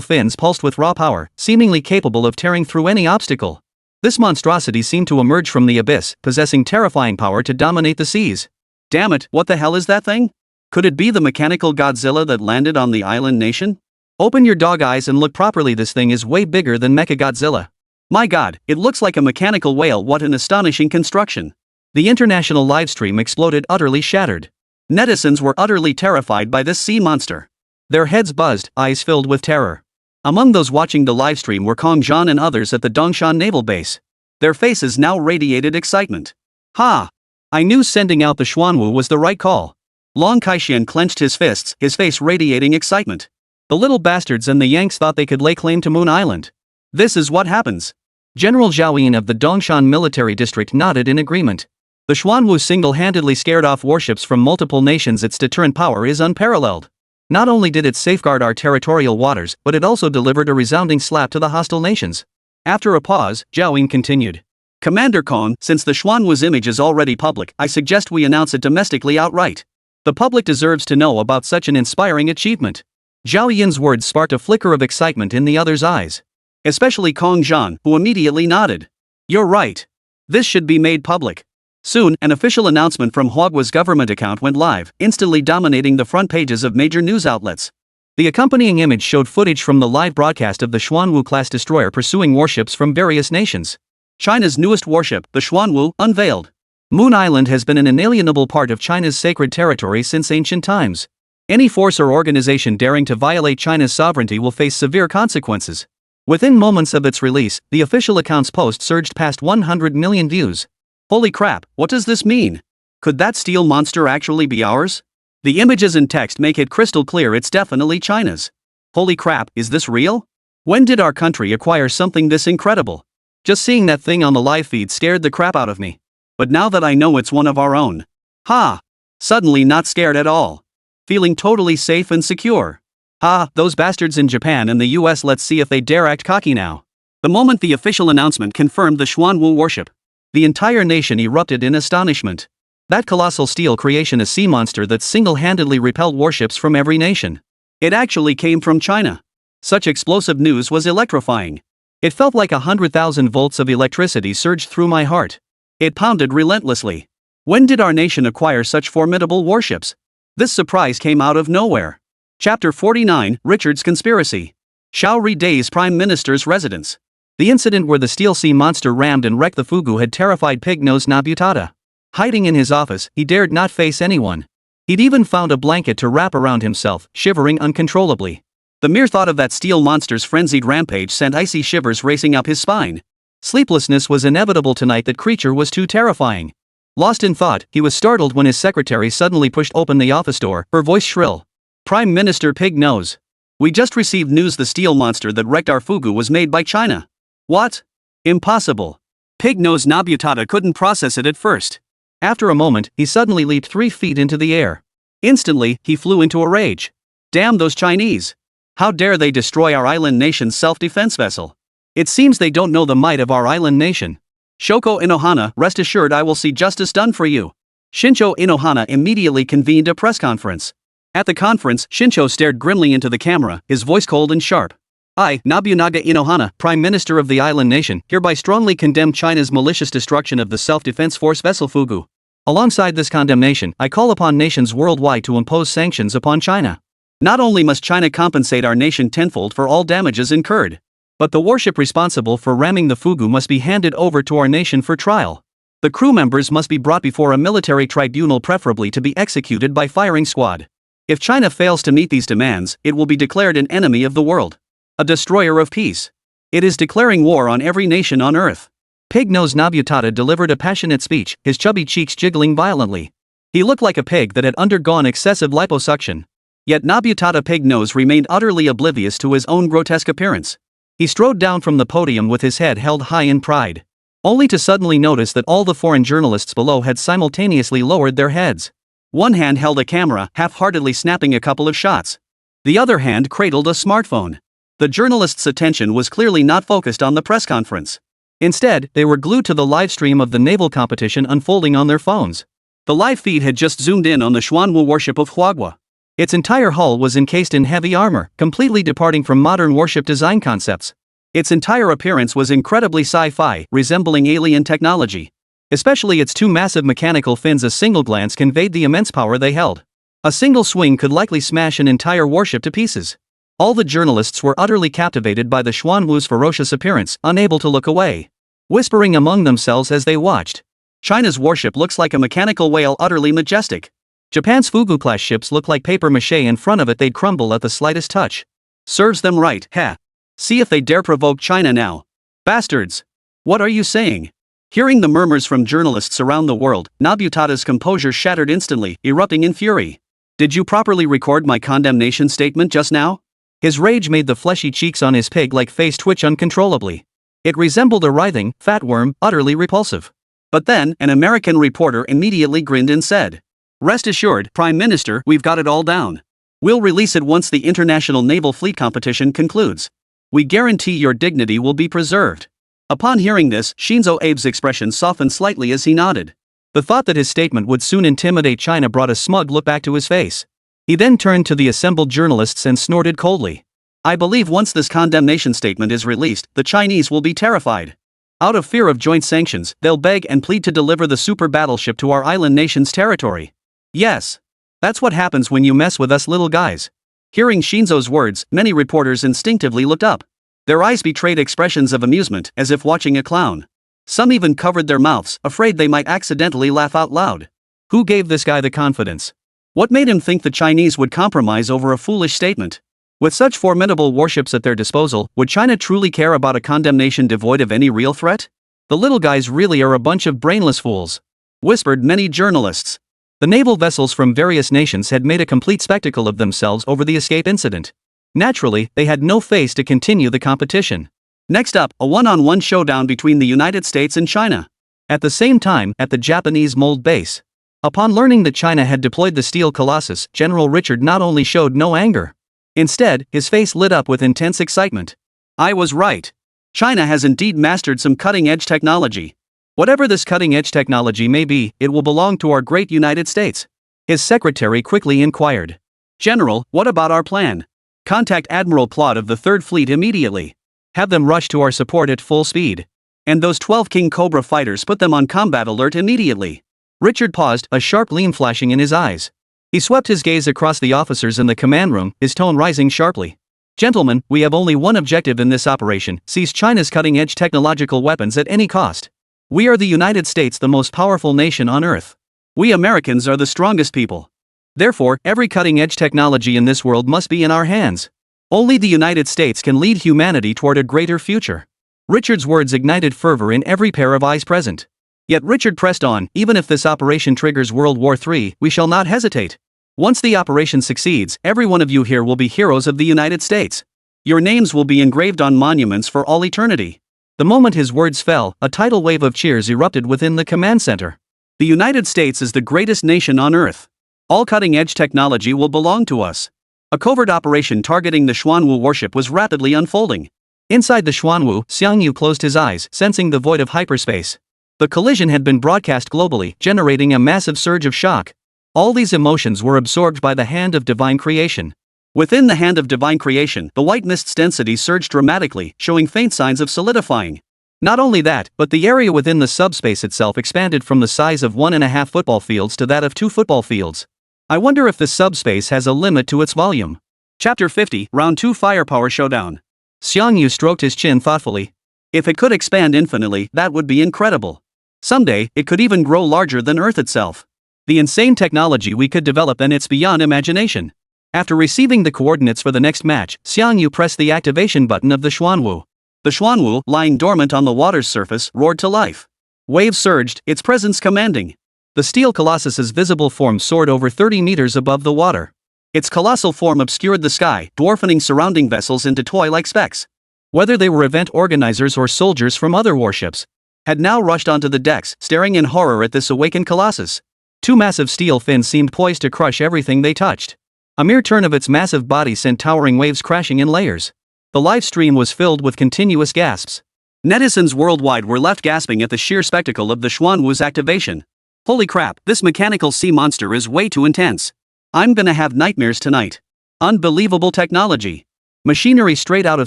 fins pulsed with raw power, seemingly capable of tearing through any obstacle. This monstrosity seemed to emerge from the abyss, possessing terrifying power to dominate the seas. Damn it, what the hell is that thing? Could it be the mechanical Godzilla that landed on the island nation? Open your dog eyes and look properly. This thing is way bigger than MECHA-GODZILLA. My god, it looks like a mechanical whale. What an astonishing construction. The international livestream exploded, utterly shattered. Netizens were utterly terrified by this sea monster. Their heads buzzed, eyes filled with terror. Among those watching the livestream were Kong Zhan and others at the Dongshan Naval Base. Their faces now radiated excitement. Ha! I knew sending out the Xuanwu was the right call. Long Kaixian clenched his fists, his face radiating excitement. The little bastards and the Yanks thought they could lay claim to Moon Island. This is what happens. General Zhao Yin of the Dongshan Military District nodded in agreement. The Xuanwu single-handedly scared off warships from multiple nations. Its deterrent power is unparalleled. Not only did it safeguard our territorial waters, but it also delivered a resounding slap to the hostile nations. After a pause, Zhao Yin continued. Commander Kong, since the Xuanwu's image is already public, I suggest we announce it domestically outright. The public deserves to know about such an inspiring achievement. Zhao Yin's words sparked a flicker of excitement in the other's eyes. Especially Kong Zhan, who immediately nodded. You're right. This should be made public. Soon, an official announcement from Huagua's government account went live, instantly dominating the front pages of major news outlets. The accompanying image showed footage from the live broadcast of the TianGou-class destroyer pursuing warships from various nations. China's newest warship, the Xuanwu, unveiled. Moon Island has been an inalienable part of China's sacred territory since ancient times. Any force or organization daring to violate China's sovereignty will face severe consequences. Within moments of its release, the official account's post surged past 100 million views. Holy crap, what does this mean? Could that steel monster actually be ours? The images and text make it crystal clear it's definitely China's. Holy crap, is this real? When did our country acquire something this incredible? Just seeing that thing on the live feed scared the crap out of me. But now that I know it's one of our own. Ha! Suddenly not scared at all. Feeling totally safe and secure. Ah, those bastards in Japan and the US, let's see if they dare act cocky now. The moment the official announcement confirmed the Xuanwu warship, the entire nation erupted in astonishment. That colossal steel creation, a sea monster that single-handedly repelled warships from every nation. It actually came from China. Such explosive news was electrifying. It felt like 100,000 volts of electricity surged through my heart. It pounded relentlessly. When did our nation acquire such formidable warships? This surprise came out of nowhere. Chapter 49, Richard's Conspiracy. Xiao Day's Prime Minister's residence. The incident where the steel sea monster rammed and wrecked the Fugu had terrified Pig-Nose Nobutada. Hiding in his office, he dared not face anyone. He'd even found a blanket to wrap around himself, shivering uncontrollably. The mere thought of that steel monster's frenzied rampage sent icy shivers racing up his spine. Sleeplessness was inevitable tonight. That creature was too terrifying. Lost in thought, he was startled when his secretary suddenly pushed open the office door, her voice shrill. Prime Minister Pig-Nose. We just received news the steel monster that wrecked our Fugu was made by China. What? Impossible. Pig-Nose Nobutada couldn't process it at first. After a moment, he suddenly leaped 3 feet into the air. Instantly, he flew into a rage. Damn those Chinese! How dare they destroy our island nation's self-defense vessel? It seems they don't know the might of our island nation. Shoko Inohana, rest assured I will see justice done for you. Shincho Inohana immediately convened a press conference. At the conference, Shincho stared grimly into the camera, his voice cold and sharp. I, Nobunaga Inohana, Prime Minister of the island nation, hereby strongly condemn China's malicious destruction of the self-defense force vessel Fugu. Alongside this condemnation, I call upon nations worldwide to impose sanctions upon China. Not only must China compensate our nation tenfold for all damages incurred, but the warship responsible for ramming the Fugu must be handed over to our nation for trial. The crew members must be brought before a military tribunal, preferably to be executed by firing squad. If China fails to meet these demands, it will be declared an enemy of the world. A destroyer of peace. It is declaring war on every nation on earth. Pig-Nose Nobutada delivered a passionate speech, his chubby cheeks jiggling violently. He looked like a pig that had undergone excessive liposuction. Yet Nobutada Pig-Nose remained utterly oblivious to his own grotesque appearance. He strode down from the podium with his head held high in pride, only to suddenly notice that all the foreign journalists below had simultaneously lowered their heads. One hand held a camera, half-heartedly snapping a couple of shots. The other hand cradled a smartphone. The journalists' attention was clearly not focused on the press conference. Instead, they were glued to the live stream of the naval competition unfolding on their phones. The live feed had just zoomed in on the Xuanwu warship of Huagua. Its entire hull was encased in heavy armor, completely departing from modern warship design concepts. Its entire appearance was incredibly sci-fi, resembling alien technology. Especially its 2 massive mechanical fins. A single glance conveyed the immense power they held. A single swing could likely smash an entire warship to pieces. All the journalists were utterly captivated by the Xuanwu's ferocious appearance, unable to look away. Whispering among themselves as they watched. China's warship looks like a mechanical whale, utterly majestic. Japan's Fugu-class ships look like papier-mâché in front of it, they'd crumble at the slightest touch. Serves them right, heh. See if they dare provoke China now. Bastards! What are you saying? Hearing the murmurs from journalists around the world, Nobutada's composure shattered instantly, erupting in fury. Did you properly record my condemnation statement just now? His rage made the fleshy cheeks on his pig-like face twitch uncontrollably. It resembled a writhing, fat worm, utterly repulsive. But then, an American reporter immediately grinned and said, "Rest assured, Prime Minister, we've got it all down. We'll release it once the International Naval Fleet competition concludes. We guarantee your dignity will be preserved." Upon hearing this, Shinzo Abe's expression softened slightly as he nodded. The thought that his statement would soon intimidate China brought a smug look back to his face. He then turned to the assembled journalists and snorted coldly. "I believe once this condemnation statement is released, the Chinese will be terrified. Out of fear of joint sanctions, they'll beg and plead to deliver the super battleship to our island nation's territory. Yes. That's what happens when you mess with us little guys." Hearing Shinzo's words, many reporters instinctively looked up. Their eyes betrayed expressions of amusement, as if watching a clown. Some even covered their mouths, afraid they might accidentally laugh out loud. Who gave this guy the confidence? What made him think the Chinese would compromise over a foolish statement? With such formidable warships at their disposal, would China truly care about a condemnation devoid of any real threat? The little guys really are a bunch of brainless fools, whispered many journalists. The naval vessels from various nations had made a complete spectacle of themselves over the escape incident. Naturally, they had no face to continue the competition. Next up, a one-on-one showdown between the United States and China. At the same time, at the Japanese mold base. Upon learning that China had deployed the steel colossus, General Richard not only showed no anger. Instead, his face lit up with intense excitement. I was right. China has indeed mastered some cutting-edge technology. Whatever this cutting-edge technology may be, it will belong to our great United States. His secretary quickly inquired. General, what about our plan? Contact Admiral Plot of the 3rd Fleet immediately. Have them rush to our support at full speed. And those 12 King Cobra fighters, put them on combat alert immediately. Richard paused, a sharp gleam flashing in his eyes. He swept his gaze across the officers in the command room, his tone rising sharply. Gentlemen, we have only one objective in this operation: seize China's cutting-edge technological weapons at any cost. We are the United States, the most powerful nation on Earth. We Americans are the strongest people. Therefore, every cutting-edge technology in this world must be in our hands. Only the United States can lead humanity toward a greater future. Richard's words ignited fervor in every pair of eyes present. Yet Richard pressed on, even if this operation triggers World War III, we shall not hesitate. Once the operation succeeds, every one of you here will be heroes of the United States. Your names will be engraved on monuments for all eternity. The moment his words fell, a tidal wave of cheers erupted within the command center. The United States is the greatest nation on Earth. All cutting-edge technology will belong to us. A covert operation targeting the Xuanwu warship was rapidly unfolding. Inside the Xuanwu, Xiangyu closed his eyes, sensing the void of hyperspace. The collision had been broadcast globally, generating a massive surge of shock. All these emotions were absorbed by the hand of divine creation. Within the hand of divine creation, the white mist's density surged dramatically, showing faint signs of solidifying. Not only that, but the area within the subspace itself expanded from the size of 1.5 football fields to that of 2 football fields. I wonder if the subspace has a limit to its volume. Chapter 50, Round 2 Firepower Showdown. Xiangyu stroked his chin thoughtfully. If it could expand infinitely, that would be incredible. Someday, it could even grow larger than Earth itself. The insane technology we could develop, and it's beyond imagination. After receiving the coordinates for the next match, Xiangyu pressed the activation button of the Xuanwu. The Xuanwu, lying dormant on the water's surface, roared to life. Waves surged, its presence commanding. The steel colossus's visible form soared over 30 meters above the water. Its colossal form obscured the sky, dwarfing surrounding vessels into toy-like specks. Whether they were event organizers or soldiers from other warships, had now rushed onto the decks, staring in horror at this awakened colossus. 2 massive steel fins seemed poised to crush everything they touched. A mere turn of its massive body sent towering waves crashing in layers. The live stream was filled with continuous gasps. Netizens worldwide were left gasping at the sheer spectacle of the Xuanwu's activation. Holy crap, this mechanical sea monster is way too intense. I'm gonna have nightmares tonight. Unbelievable technology. Machinery straight out of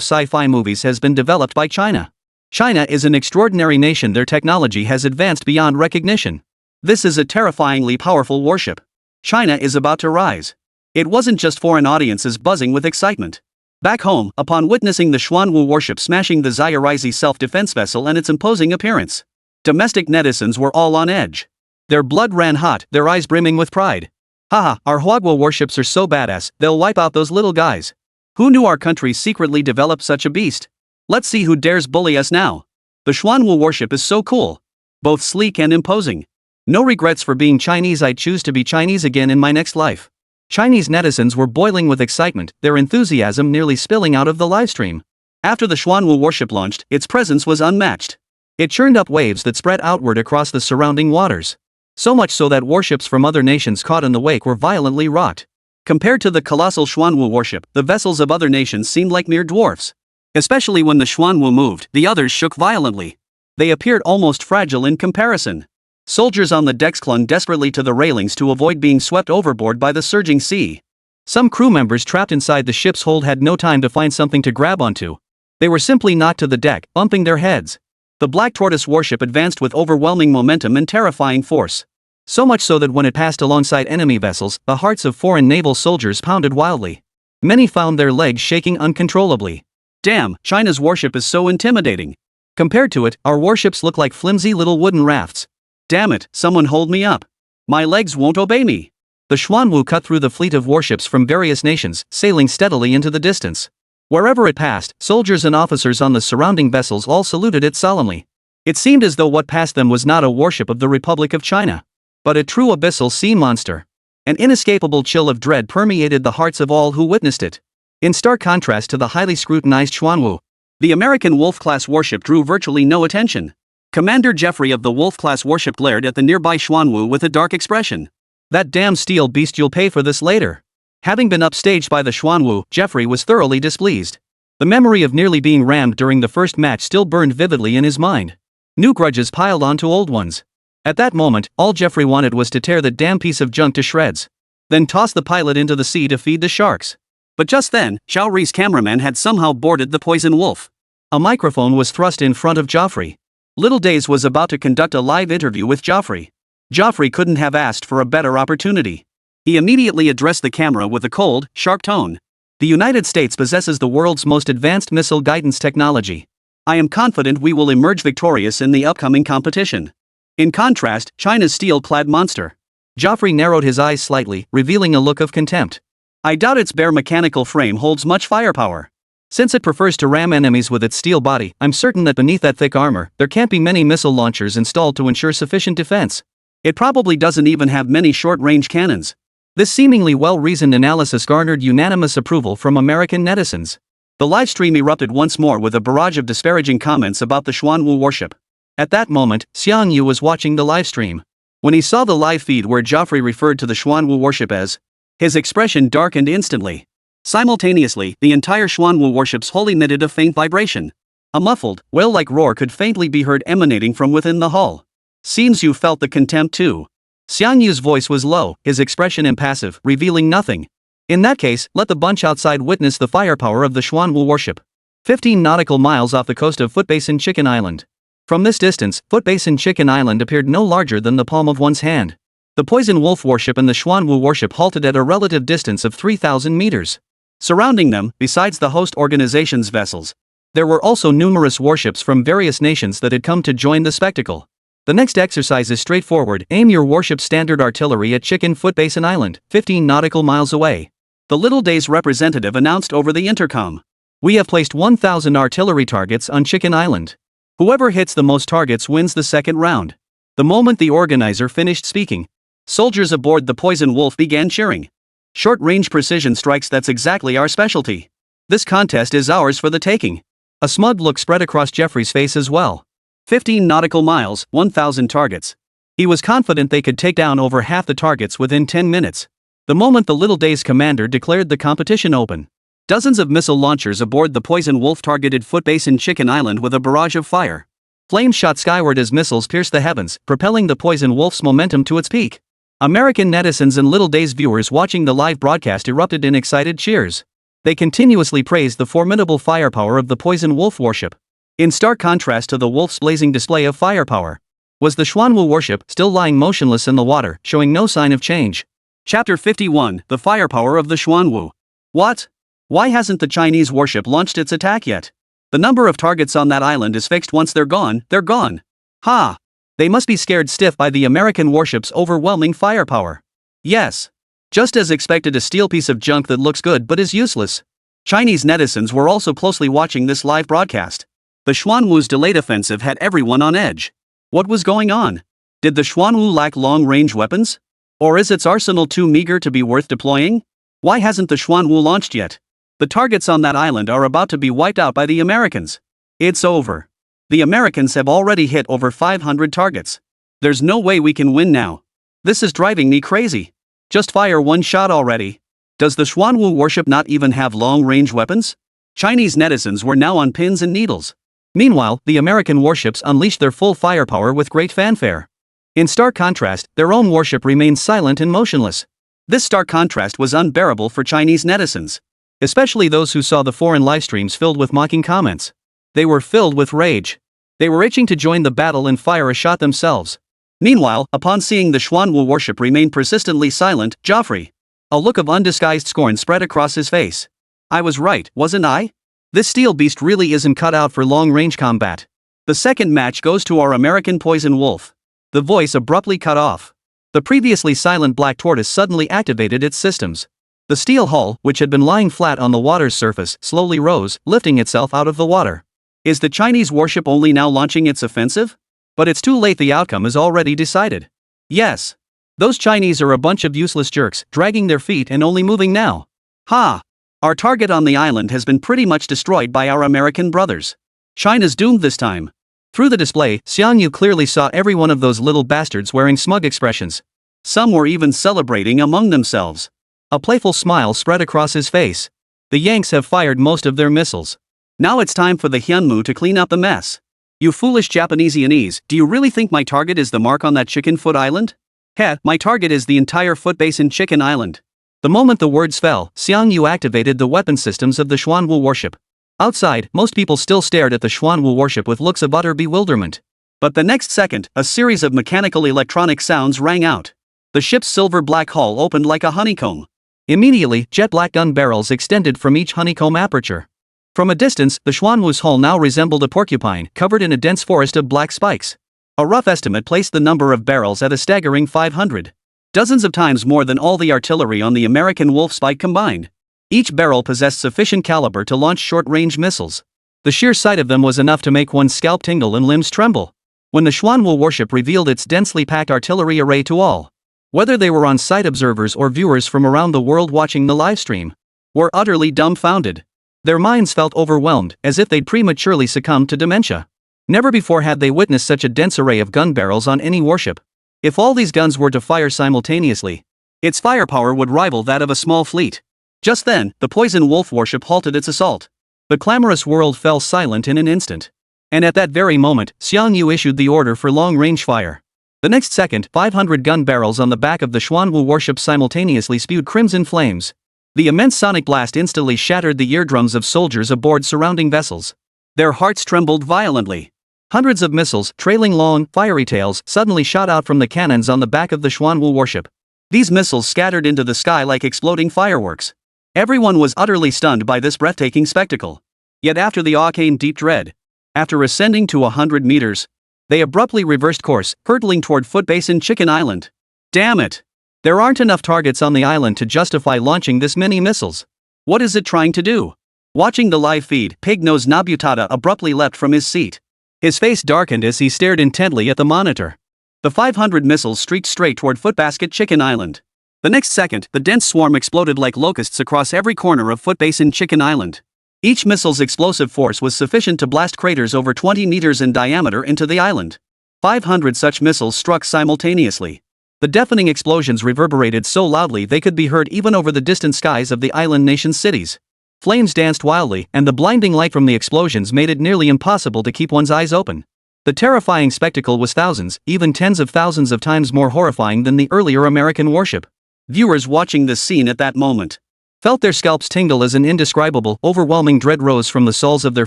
sci-fi movies has been developed by China. China is an extraordinary nation. Their technology has advanced beyond recognition. This is a terrifyingly powerful warship. China is about to rise. It wasn't just foreign audiences buzzing with excitement. Back home, upon witnessing the Xuanwu warship smashing the Zayarizi self-defense vessel and its imposing appearance, domestic netizens were all on edge. Their blood ran hot, their eyes brimming with pride. Haha, our Huagua warships are so badass, they'll wipe out those little guys. Who knew our country secretly developed such a beast? Let's see who dares bully us now. The Xuanwu warship is so cool. Both sleek and imposing. No regrets for being Chinese. I'd choose to be Chinese again in my next life. Chinese netizens were boiling with excitement, their enthusiasm nearly spilling out of the livestream. After the Xuanwu warship launched, its presence was unmatched. It churned up waves that spread outward across the surrounding waters. So much so that warships from other nations caught in the wake were violently rocked. Compared to the colossal Xuanwu warship, the vessels of other nations seemed like mere dwarfs. Especially when the Xuanwu moved, the others shook violently. They appeared almost fragile in comparison. Soldiers on the decks clung desperately to the railings to avoid being swept overboard by the surging sea. Some crew members trapped inside the ship's hold had no time to find something to grab onto. They were simply knocked to the deck, bumping their heads. The Black Tortoise warship advanced with overwhelming momentum and terrifying force. So much so that when it passed alongside enemy vessels, the hearts of foreign naval soldiers pounded wildly. Many found their legs shaking uncontrollably. Damn, China's warship is so intimidating. Compared to it, our warships look like flimsy little wooden rafts. Damn it, someone hold me up. My legs won't obey me. The Xuanwu cut through the fleet of warships from various nations, sailing steadily into the distance. Wherever it passed, soldiers and officers on the surrounding vessels all saluted it solemnly. It seemed as though what passed them was not a warship of the Republic of China, but a true abyssal sea monster. An inescapable chill of dread permeated the hearts of all who witnessed it. In stark contrast to the highly scrutinized Xuanwu, the American Wolf-class warship drew virtually no attention. Commander Jeffrey of the Wolf-class warship glared at the nearby Xuanwu with a dark expression. That damn steel beast, you'll pay for this later. Having been upstaged by the Xuanwu, Jeffrey was thoroughly displeased. The memory of nearly being rammed during the first match still burned vividly in his mind. New grudges piled onto old ones. At that moment, all Jeffrey wanted was to tear the damn piece of junk to shreds. Then toss the pilot into the sea to feed the sharks. But just then, Xiaori's cameraman had somehow boarded the poison wolf. A microphone was thrust in front of Joffrey. Little Days was about to conduct a live interview with Joffrey. Joffrey couldn't have asked for a better opportunity. He immediately addressed the camera with a cold, sharp tone. The United States possesses the world's most advanced missile guidance technology. I am confident we will emerge victorious in the upcoming competition. In contrast, China's steel-clad monster. Joffrey narrowed his eyes slightly, revealing a look of contempt. I doubt its bare mechanical frame holds much firepower. Since it prefers to ram enemies with its steel body, I'm certain that beneath that thick armor, there can't be many missile launchers installed to ensure sufficient defense. It probably doesn't even have many short-range cannons. This seemingly well-reasoned analysis garnered unanimous approval from American netizens. The livestream erupted once more with a barrage of disparaging comments about the Xuanwu warship. At that moment, Xiang Yu was watching the livestream. When he saw the live feed where Joffrey referred to the Xuanwu warship as, his expression darkened instantly. Simultaneously, the entire Xuanwu warship's hull emitted a faint vibration. A muffled, whale-like roar could faintly be heard emanating from within the hull. Seems you felt the contempt too. Xiang Yu's voice was low, his expression impassive, revealing nothing. In that case, let the bunch outside witness the firepower of the Xuanwu warship. 15 nautical miles off the coast of Footbasin Chicken Island. From this distance, Footbasin Chicken Island appeared no larger than the palm of one's hand. The Poison Wolf warship and the Xuanwu warship halted at a relative distance of 3,000 meters. Surrounding them, besides the host organization's vessels, there were also numerous warships from various nations that had come to join the spectacle. The next exercise is straightforward. Aim your warship's standard artillery at Chicken Footbasin Island, 15 nautical miles away. The Little Days representative announced over the intercom. We have placed 1,000 artillery targets on Chicken Island. Whoever hits the most targets wins the second round. The moment the organizer finished speaking, soldiers aboard the Poison Wolf began cheering. Short-range precision strikes, that's exactly our specialty. This contest is ours for the taking. A smug look spread across Jeffrey's face as well. 15 nautical miles, 1,000 targets. He was confident they could take down over half the targets within 10 minutes. The moment the Little Days commander declared the competition open, dozens of missile launchers aboard the Poison Wolf targeted Footbasin Chicken Island with a barrage of fire. Flames shot skyward as missiles pierced the heavens, propelling the Poison Wolf's momentum to its peak. American netizens and Little Days viewers watching the live broadcast erupted in excited cheers. They continuously praised the formidable firepower of the Poison Wolf warship. In stark contrast to the Wolf's blazing display of firepower, was the Xuanwu warship, still lying motionless in the water, showing no sign of change. Chapter 51, The Firepower of the Xuanwu. What? Why hasn't the Chinese warship launched its attack yet? The number of targets on that island is fixed. Once they're gone, they're gone. Ha! They must be scared stiff by the American warship's overwhelming firepower. Yes. Just as expected, a steel piece of junk that looks good but is useless. Chinese netizens were also closely watching this live broadcast. The Xuanwu's delayed offensive had everyone on edge. What was going on? Did the Xuanwu lack long-range weapons? Or is its arsenal too meager to be worth deploying? Why hasn't the Xuanwu launched yet? The targets on that island are about to be wiped out by the Americans. It's over. The Americans have already hit over 500 targets. There's no way we can win now. This is driving me crazy. Just fire one shot already. Does the Xuanwu warship not even have long-range weapons? Chinese netizens were now on pins and needles. Meanwhile, the American warships unleashed their full firepower with great fanfare. In stark contrast, their own warship remained silent and motionless. This stark contrast was unbearable for Chinese netizens, especially those who saw the foreign livestreams filled with mocking comments. They were filled with rage. They were itching to join the battle and fire a shot themselves. Meanwhile, upon seeing the Xuanwu warship remain persistently silent, Joffrey, a look of undisguised scorn spread across his face. I was right, wasn't I? This steel beast really isn't cut out for long-range combat. The second match goes to our American Poison Wolf. The voice abruptly cut off. The previously silent Black Tortoise suddenly activated its systems. The steel hull, which had been lying flat on the water's surface, slowly rose, lifting itself out of the water. Is the Chinese warship only now launching its offensive? But it's too late, the outcome is already decided. Yes. Those Chinese are a bunch of useless jerks, dragging their feet and only moving now. Ha! Our target on the island has been pretty much destroyed by our American brothers. China's doomed this time. Through the display, Xiangyu clearly saw every one of those little bastards wearing smug expressions. Some were even celebrating among themselves. A playful smile spread across his face. The Yanks have fired most of their missiles. Now it's time for the Hyunmu to clean up the mess. You foolish Japaneseianese, do you really think my target is the mark on that chicken foot island? Heh, my target is the entire foot basin chicken island. The moment the words fell, Xiangyu activated the weapon systems of the Xuanwu warship. Outside, most people still stared at the Xuanwu warship with looks of utter bewilderment. But the next second, a series of mechanical electronic sounds rang out. The ship's silver black hull opened like a honeycomb. Immediately, jet black gun barrels extended from each honeycomb aperture. From a distance, the Xuanwu's hull now resembled a porcupine covered in a dense forest of black spikes. A rough estimate placed the number of barrels at a staggering 500. Dozens of times more than all the artillery on the American Wolf Spike combined. Each barrel possessed sufficient caliber to launch short-range missiles. The sheer sight of them was enough to make one's scalp tingle and limbs tremble. When the Xuanwu warship revealed its densely packed artillery array to all, whether they were on-site observers or viewers from around the world watching the livestream, were utterly dumbfounded. Their minds felt overwhelmed, as if they'd prematurely succumbed to dementia. Never before had they witnessed such a dense array of gun barrels on any warship. If all these guns were to fire simultaneously, its firepower would rival that of a small fleet. Just then, the Poison Wolf warship halted its assault. The clamorous world fell silent in an instant. And at that very moment, Xiangyu issued the order for long-range fire. The next second, 500 gun barrels on the back of the Xuanwu warship simultaneously spewed crimson flames. The immense sonic blast instantly shattered the eardrums of soldiers aboard surrounding vessels. Their hearts trembled violently. Hundreds of missiles, trailing long, fiery tails, suddenly shot out from the cannons on the back of the Xuanwu warship. These missiles scattered into the sky like exploding fireworks. Everyone was utterly stunned by this breathtaking spectacle. Yet after the awe came deep dread. After ascending to 100 meters, they abruptly reversed course, hurtling toward Foot Basin Chicken Island. Damn it! There aren't enough targets on the island to justify launching this many missiles. What is it trying to do? Watching the live feed, Pig-Nose Nobutada abruptly leapt from his seat. His face darkened as he stared intently at the monitor. The 500 missiles streaked straight toward Footbasket Chicken Island. The next second, the dense swarm exploded like locusts across every corner of Foot Basin Chicken Island. Each missile's explosive force was sufficient to blast craters over 20 meters in diameter into the island. 500 such missiles struck simultaneously. The deafening explosions reverberated so loudly they could be heard even over the distant skies of the island nation's cities. Flames danced wildly, and the blinding light from the explosions made it nearly impossible to keep one's eyes open. The terrifying spectacle was thousands, even tens of thousands of times more horrifying than the earlier American warship. Viewers watching this scene at that moment felt their scalps tingle as an indescribable, overwhelming dread rose from the soles of their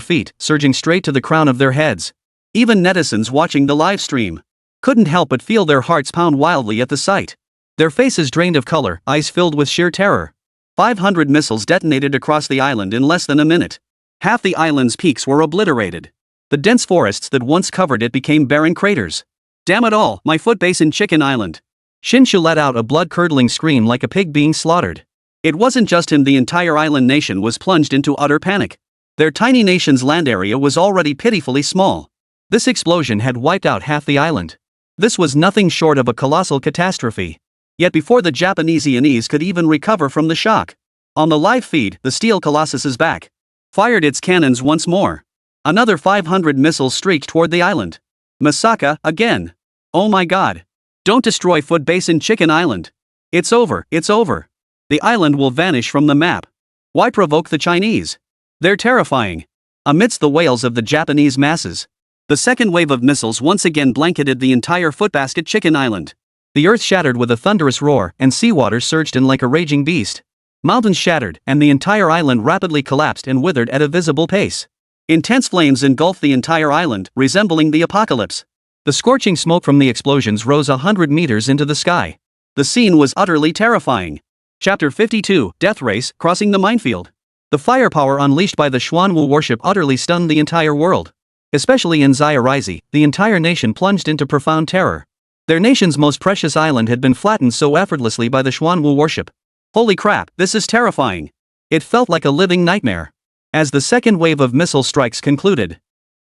feet, surging straight to the crown of their heads. Even netizens watching the live stream couldn't help but feel their hearts pound wildly at the sight. Their faces drained of color, eyes filled with sheer terror. 500 missiles detonated across the island in less than a minute. Half the island's peaks were obliterated. The dense forests that once covered it became barren craters. Damn it all, my Foot Basin Chicken Island! Shinshu let out a blood-curdling scream like a pig being slaughtered. It wasn't just him, the entire island nation was plunged into utter panic. Their tiny nation's land area was already pitifully small. This explosion had wiped out half the island. This was nothing short of a colossal catastrophe. Yet before the Japaneseianese could even recover from the shock, on the live feed, the Steel Colossus's back fired its cannons once more. Another 500 missiles streaked toward the island. Masaka, again. Oh my god. Don't destroy Foot Basin Chicken Island. It's over, it's over. The island will vanish from the map. Why provoke the Chinese? They're terrifying. Amidst the wails of the Japanese masses, the second wave of missiles once again blanketed the entire Footbasket Chicken Island. The earth shattered with a thunderous roar, and seawater surged in like a raging beast. Mountains shattered, and the entire island rapidly collapsed and withered at a visible pace. Intense flames engulfed the entire island, resembling the apocalypse. The scorching smoke from the explosions rose 100 meters into the sky. The scene was utterly terrifying. Chapter 52, Death Race, Crossing the Minefield. The firepower unleashed by the Xuanwu warship utterly stunned the entire world. Especially in Zairizi, the entire nation plunged into profound terror. Their nation's most precious island had been flattened so effortlessly by the Xuanwu warship. Holy crap, this is terrifying. It felt like a living nightmare. As the second wave of missile strikes concluded,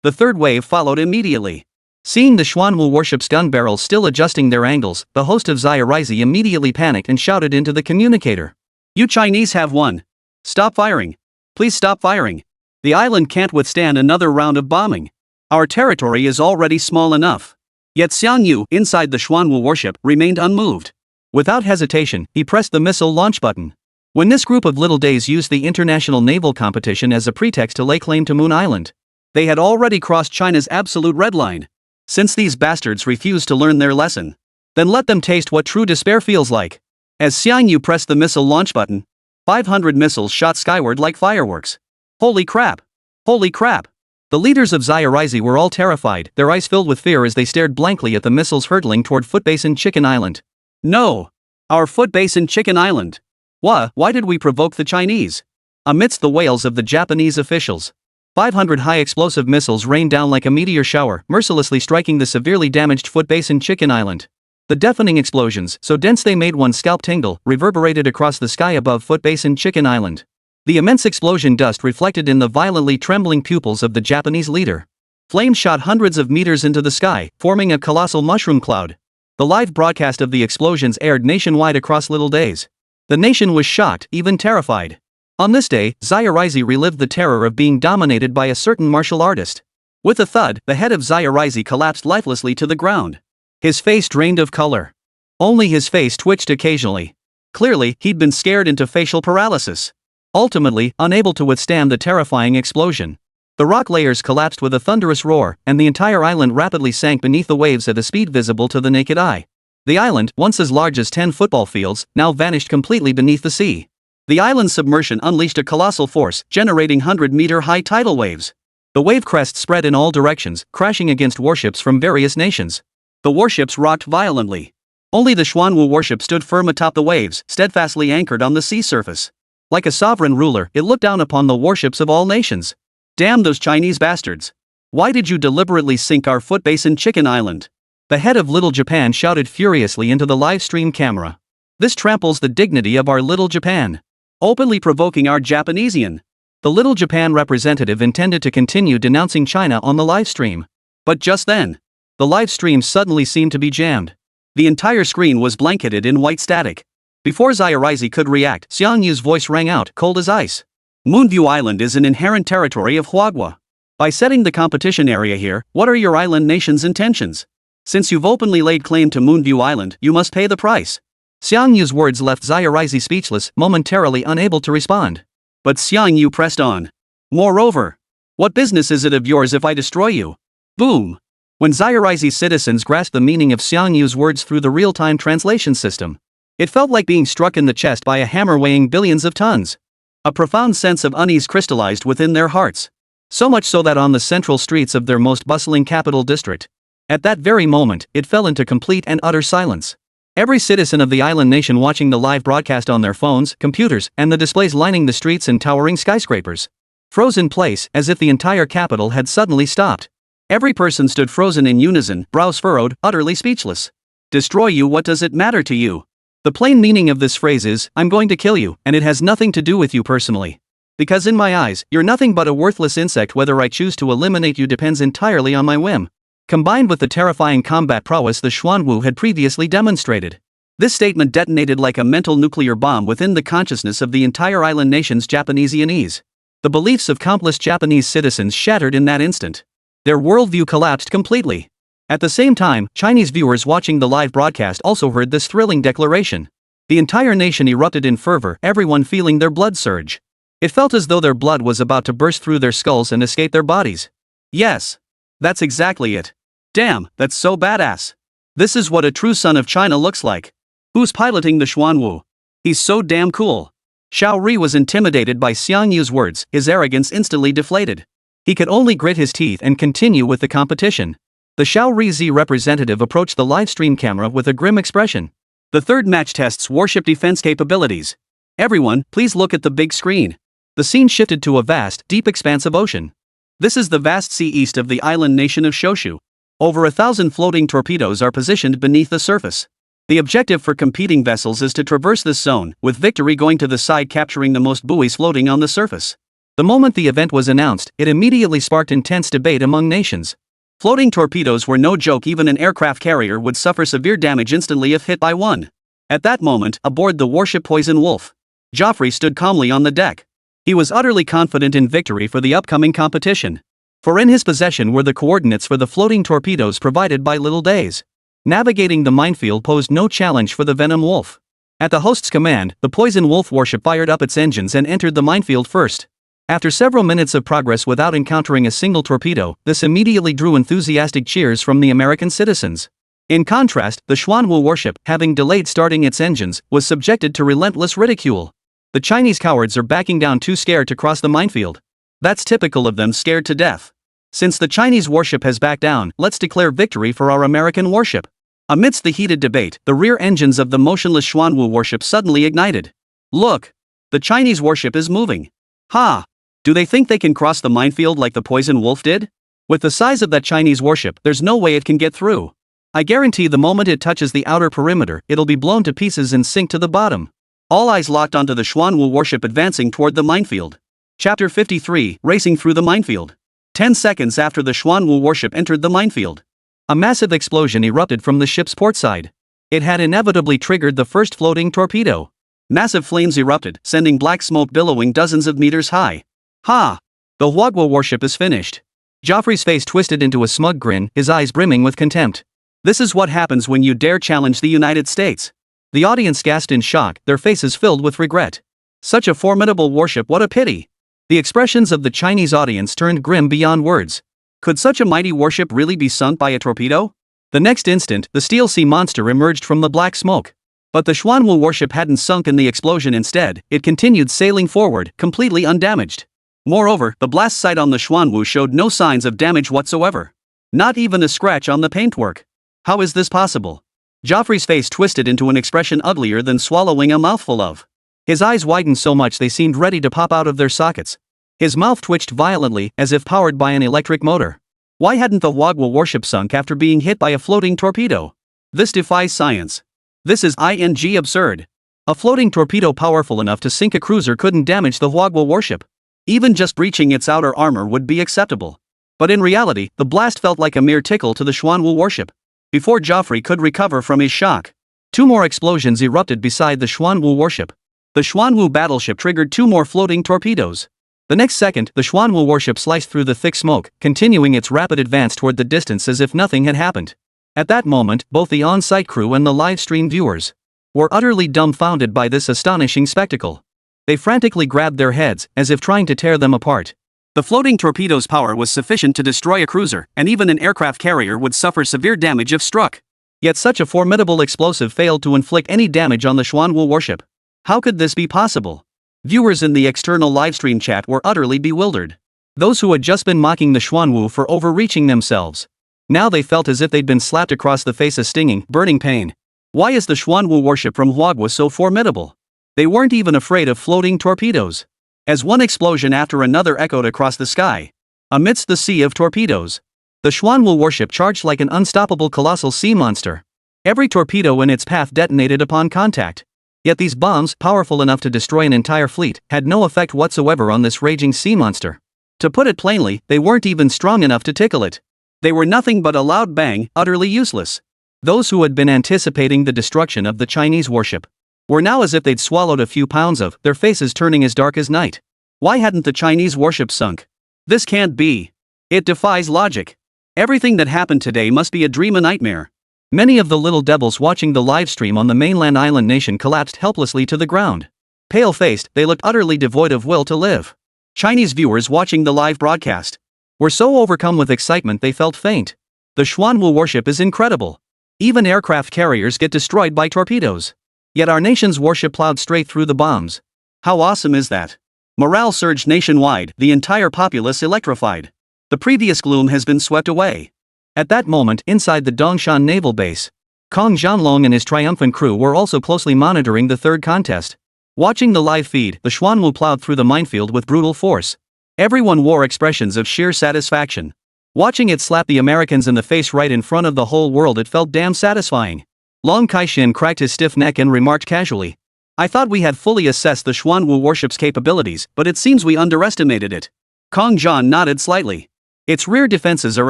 the third wave followed immediately. Seeing the Xuanwu warship's gun barrels still adjusting their angles, the host of Zairizi immediately panicked and shouted into the communicator. You Chinese have won. Stop firing. Please stop firing. The island can't withstand another round of bombing. Our territory is already small enough. Yet Xiang Yu, inside the Xuanwu warship, remained unmoved. Without hesitation, he pressed the missile launch button. When this group of little days used the international naval competition as a pretext to lay claim to Moon Island, they had already crossed China's absolute red line. Since these bastards refused to learn their lesson, then let them taste what true despair feels like. As Xiang Yu pressed the missile launch button, 500 missiles shot skyward like fireworks. Holy crap! Holy crap! The leaders of Zayarizi were all terrified, their eyes filled with fear as they stared blankly at the missiles hurtling toward Footbase in Chicken Island. No! Our Footbase in Chicken Island! Why did we provoke the Chinese? Amidst the wails of the Japanese officials, 500 high-explosive missiles rained down like a meteor shower, mercilessly striking the severely damaged Footbase in Chicken Island. The deafening explosions, so dense they made one's scalp tingle, reverberated across the sky above Footbase in Chicken Island. The immense explosion dust reflected in the violently trembling pupils of the Japanese leader. Flames shot hundreds of meters into the sky, forming a colossal mushroom cloud. The live broadcast of the explosions aired nationwide across little days. The nation was shocked, even terrified. On this day, Zayarizi relived the terror of being dominated by a certain martial artist. With a thud, the head of Zayarizi collapsed lifelessly to the ground. His face drained of color. Only his face twitched occasionally. Clearly, he'd been scared into facial paralysis. Ultimately, unable to withstand the terrifying explosion, the rock layers collapsed with a thunderous roar, and the entire island rapidly sank beneath the waves at a speed visible to the naked eye. The island, once as large as 10 football fields, now vanished completely beneath the sea. The island's submersion unleashed a colossal force, generating 100-meter-high tidal waves. The wave crest spread in all directions, crashing against warships from various nations. The warships rocked violently. Only the Xuanwu warship stood firm atop the waves, steadfastly anchored on the sea surface. Like a sovereign ruler, it looked down upon the warships of all nations. Damn those Chinese bastards! Why did you deliberately sink our Footbase in Chicken Island? The head of Little Japan shouted furiously into the livestream camera. This tramples the dignity of our Little Japan. Openly provoking our Japanesian. The Little Japan representative intended to continue denouncing China on the livestream. But just then, the livestream suddenly seemed to be jammed. The entire screen was blanketed in white static. Before Zayarizi could react, Xiang Yu's voice rang out, cold as ice. Moonview Island is an inherent territory of Huagua. By setting the competition area here, what are your island nation's intentions? Since you've openly laid claim to Moonview Island, you must pay the price. Xiang Yu's words left Zayarizi speechless, momentarily unable to respond. But Xiang Yu pressed on. Moreover, what business is it of yours if I destroy you? Boom! When Zayarizi's citizens grasped the meaning of Xiang Yu's words through the real-time translation system, it felt like being struck in the chest by a hammer weighing billions of tons. A profound sense of unease crystallized within their hearts. So much so that on the central streets of their most bustling capital district, at that very moment, it fell into complete and utter silence. Every citizen of the island nation watching the live broadcast on their phones, computers, and the displays lining the streets and towering skyscrapers froze in place, as if the entire capital had suddenly stopped. Every person stood frozen in unison, brows furrowed, utterly speechless. Destroy you, what does it matter to you? The plain meaning of this phrase is, I'm going to kill you, and it has nothing to do with you personally. Because in my eyes, you're nothing but a worthless insect. Whether I choose to eliminate you depends entirely on my whim. Combined with the terrifying combat prowess the Xuanwu had previously demonstrated, this statement detonated like a mental nuclear bomb within the consciousness of the entire island nation's Japanesianese. The beliefs of countless Japanese citizens shattered in that instant. Their worldview collapsed completely. At the same time, Chinese viewers watching the live broadcast also heard this thrilling declaration. The entire nation erupted in fervor, everyone feeling their blood surge. It felt as though their blood was about to burst through their skulls and escape their bodies. Yes. That's exactly it. Damn, that's so badass. This is what a true son of China looks like. Who's piloting the Xuanwu? He's so damn cool. Xiao Ri was intimidated by Xiang Yu's words, his arrogance instantly deflated. He could only grit his teeth and continue with the competition. The Xiao Ri Z representative approached the livestream camera with a grim expression. The third match tests warship defense capabilities. Everyone, please look at the big screen. The scene shifted to a vast, deep expanse of ocean. This is the vast sea east of the island nation of Shoshu. Over 1,000 floating torpedoes are positioned beneath the surface. The objective for competing vessels is to traverse this zone, with victory going to the side capturing the most buoys floating on the surface. The moment the event was announced, it immediately sparked intense debate among nations. Floating torpedoes were no joke. Even an aircraft carrier would suffer severe damage instantly if hit by one. At that moment, aboard the warship Poison Wolf, Joffrey stood calmly on the deck. He was utterly confident in victory for the upcoming competition. for in his possession were the coordinates for the floating torpedoes provided by Little Days. Navigating the minefield posed no challenge for the Venom Wolf. At the host's command, the Poison Wolf warship fired up its engines and entered the minefield first. After several minutes of progress without encountering a single torpedo, this immediately drew enthusiastic cheers from the American citizens. In contrast, the Xuanwu warship, having delayed starting its engines, was subjected to relentless ridicule. The Chinese cowards are backing down too scared to cross the minefield. That's typical of them, scared to death. Since the Chinese warship has backed down, let's declare victory for our American warship. Amidst the heated debate, the rear engines of the motionless Xuanwu warship suddenly ignited. Look! The Chinese warship is moving. Ha! Do they think they can cross the minefield like the Poison Wolf did? With the size of that Chinese warship, there's no way it can get through. I guarantee the moment it touches the outer perimeter, it'll be blown to pieces and sink to the bottom. All eyes locked onto the Xuanwu warship advancing toward the minefield. Chapter 53, Racing Through the Minefield. 10 seconds after the Xuanwu warship entered the minefield, a massive explosion erupted from the ship's port side. It had inevitably triggered the first floating torpedo. Massive flames erupted, sending black smoke billowing dozens of meters high. Ha! The Huagua warship is finished. Joffrey's face twisted into a smug grin, his eyes brimming with contempt. This is what happens when you dare challenge the United States. The audience gasped in shock, their faces filled with regret. Such a formidable warship, what a pity! The expressions of the Chinese audience turned grim beyond words. Could such a mighty warship really be sunk by a torpedo? The next instant, the steel sea monster emerged from the black smoke. But the Xuanwu warship hadn't sunk in the explosion. Instead, it continued sailing forward, completely undamaged. Moreover, the blast site on the Xuanwu showed no signs of damage whatsoever. Not even a scratch on the paintwork. How is this possible? Joffrey's face twisted into an expression uglier than swallowing a mouthful of. His eyes widened so much they seemed ready to pop out of their sockets. His mouth twitched violently, as if powered by an electric motor. Why hadn't the Huagua warship sunk after being hit by a floating torpedo? This defies science. This is absurd. A floating torpedo powerful enough to sink a cruiser couldn't damage the Huagua warship. Even just breaching its outer armor would be acceptable. But in reality, the blast felt like a mere tickle to the Xuanwu warship. Before Joffrey could recover from his shock, 2 more explosions erupted beside the Xuanwu warship. The Xuanwu battleship triggered 2 more floating torpedoes. The next second, the Xuanwu warship sliced through the thick smoke, continuing its rapid advance toward the distance as if nothing had happened. At that moment, both the on-site crew and the live-stream viewers were utterly dumbfounded by this astonishing spectacle. They frantically grabbed their heads, as if trying to tear them apart. The floating torpedo's power was sufficient to destroy a cruiser, and even an aircraft carrier would suffer severe damage if struck. Yet such a formidable explosive failed to inflict any damage on the Xuanwu warship. How could this be possible? Viewers in the external livestream chat were utterly bewildered. Those who had just been mocking the Xuanwu for overreaching themselves. Now they felt as if they'd been slapped across the face a stinging, burning pain. Why is the Xuanwu warship from Huagua so formidable? They weren't even afraid of floating torpedoes. As one explosion after another echoed across the sky, amidst the sea of torpedoes, the Xuanwu warship charged like an unstoppable colossal sea monster. Every torpedo in its path detonated upon contact. Yet these bombs, powerful enough to destroy an entire fleet, had no effect whatsoever on this raging sea monster. To put it plainly, they weren't even strong enough to tickle it. They were nothing but a loud bang, utterly useless. Those who had been anticipating the destruction of the Chinese warship were now as if they'd swallowed a few pounds of, their faces turning as dark as night. Why hadn't the Chinese warship sunk? This can't be. It defies logic. Everything that happened today must be a dream, a nightmare. Many of the little devils watching the livestream on the mainland island nation collapsed helplessly to the ground. Pale-faced, they looked utterly devoid of will to live. Chinese viewers watching the live broadcast were so overcome with excitement they felt faint. The Xuanwu warship is incredible. Even aircraft carriers get destroyed by torpedoes. Yet our nation's warship plowed straight through the bombs. How awesome is that? Morale surged nationwide, the entire populace electrified. The previous gloom has been swept away. At that moment, inside the Dongshan naval base, Kong Zhanlong and his triumphant crew were also closely monitoring the third contest. Watching the live feed, the Xuanwu plowed through the minefield with brutal force. Everyone wore expressions of sheer satisfaction. Watching it slap the Americans in the face right in front of the whole world, it felt damn satisfying. Long Kai-shin cracked his stiff neck and remarked casually, "I thought we had fully assessed the Xuanwu warship's capabilities, but it seems we underestimated it." Kong Zhan nodded slightly. Its rear defenses are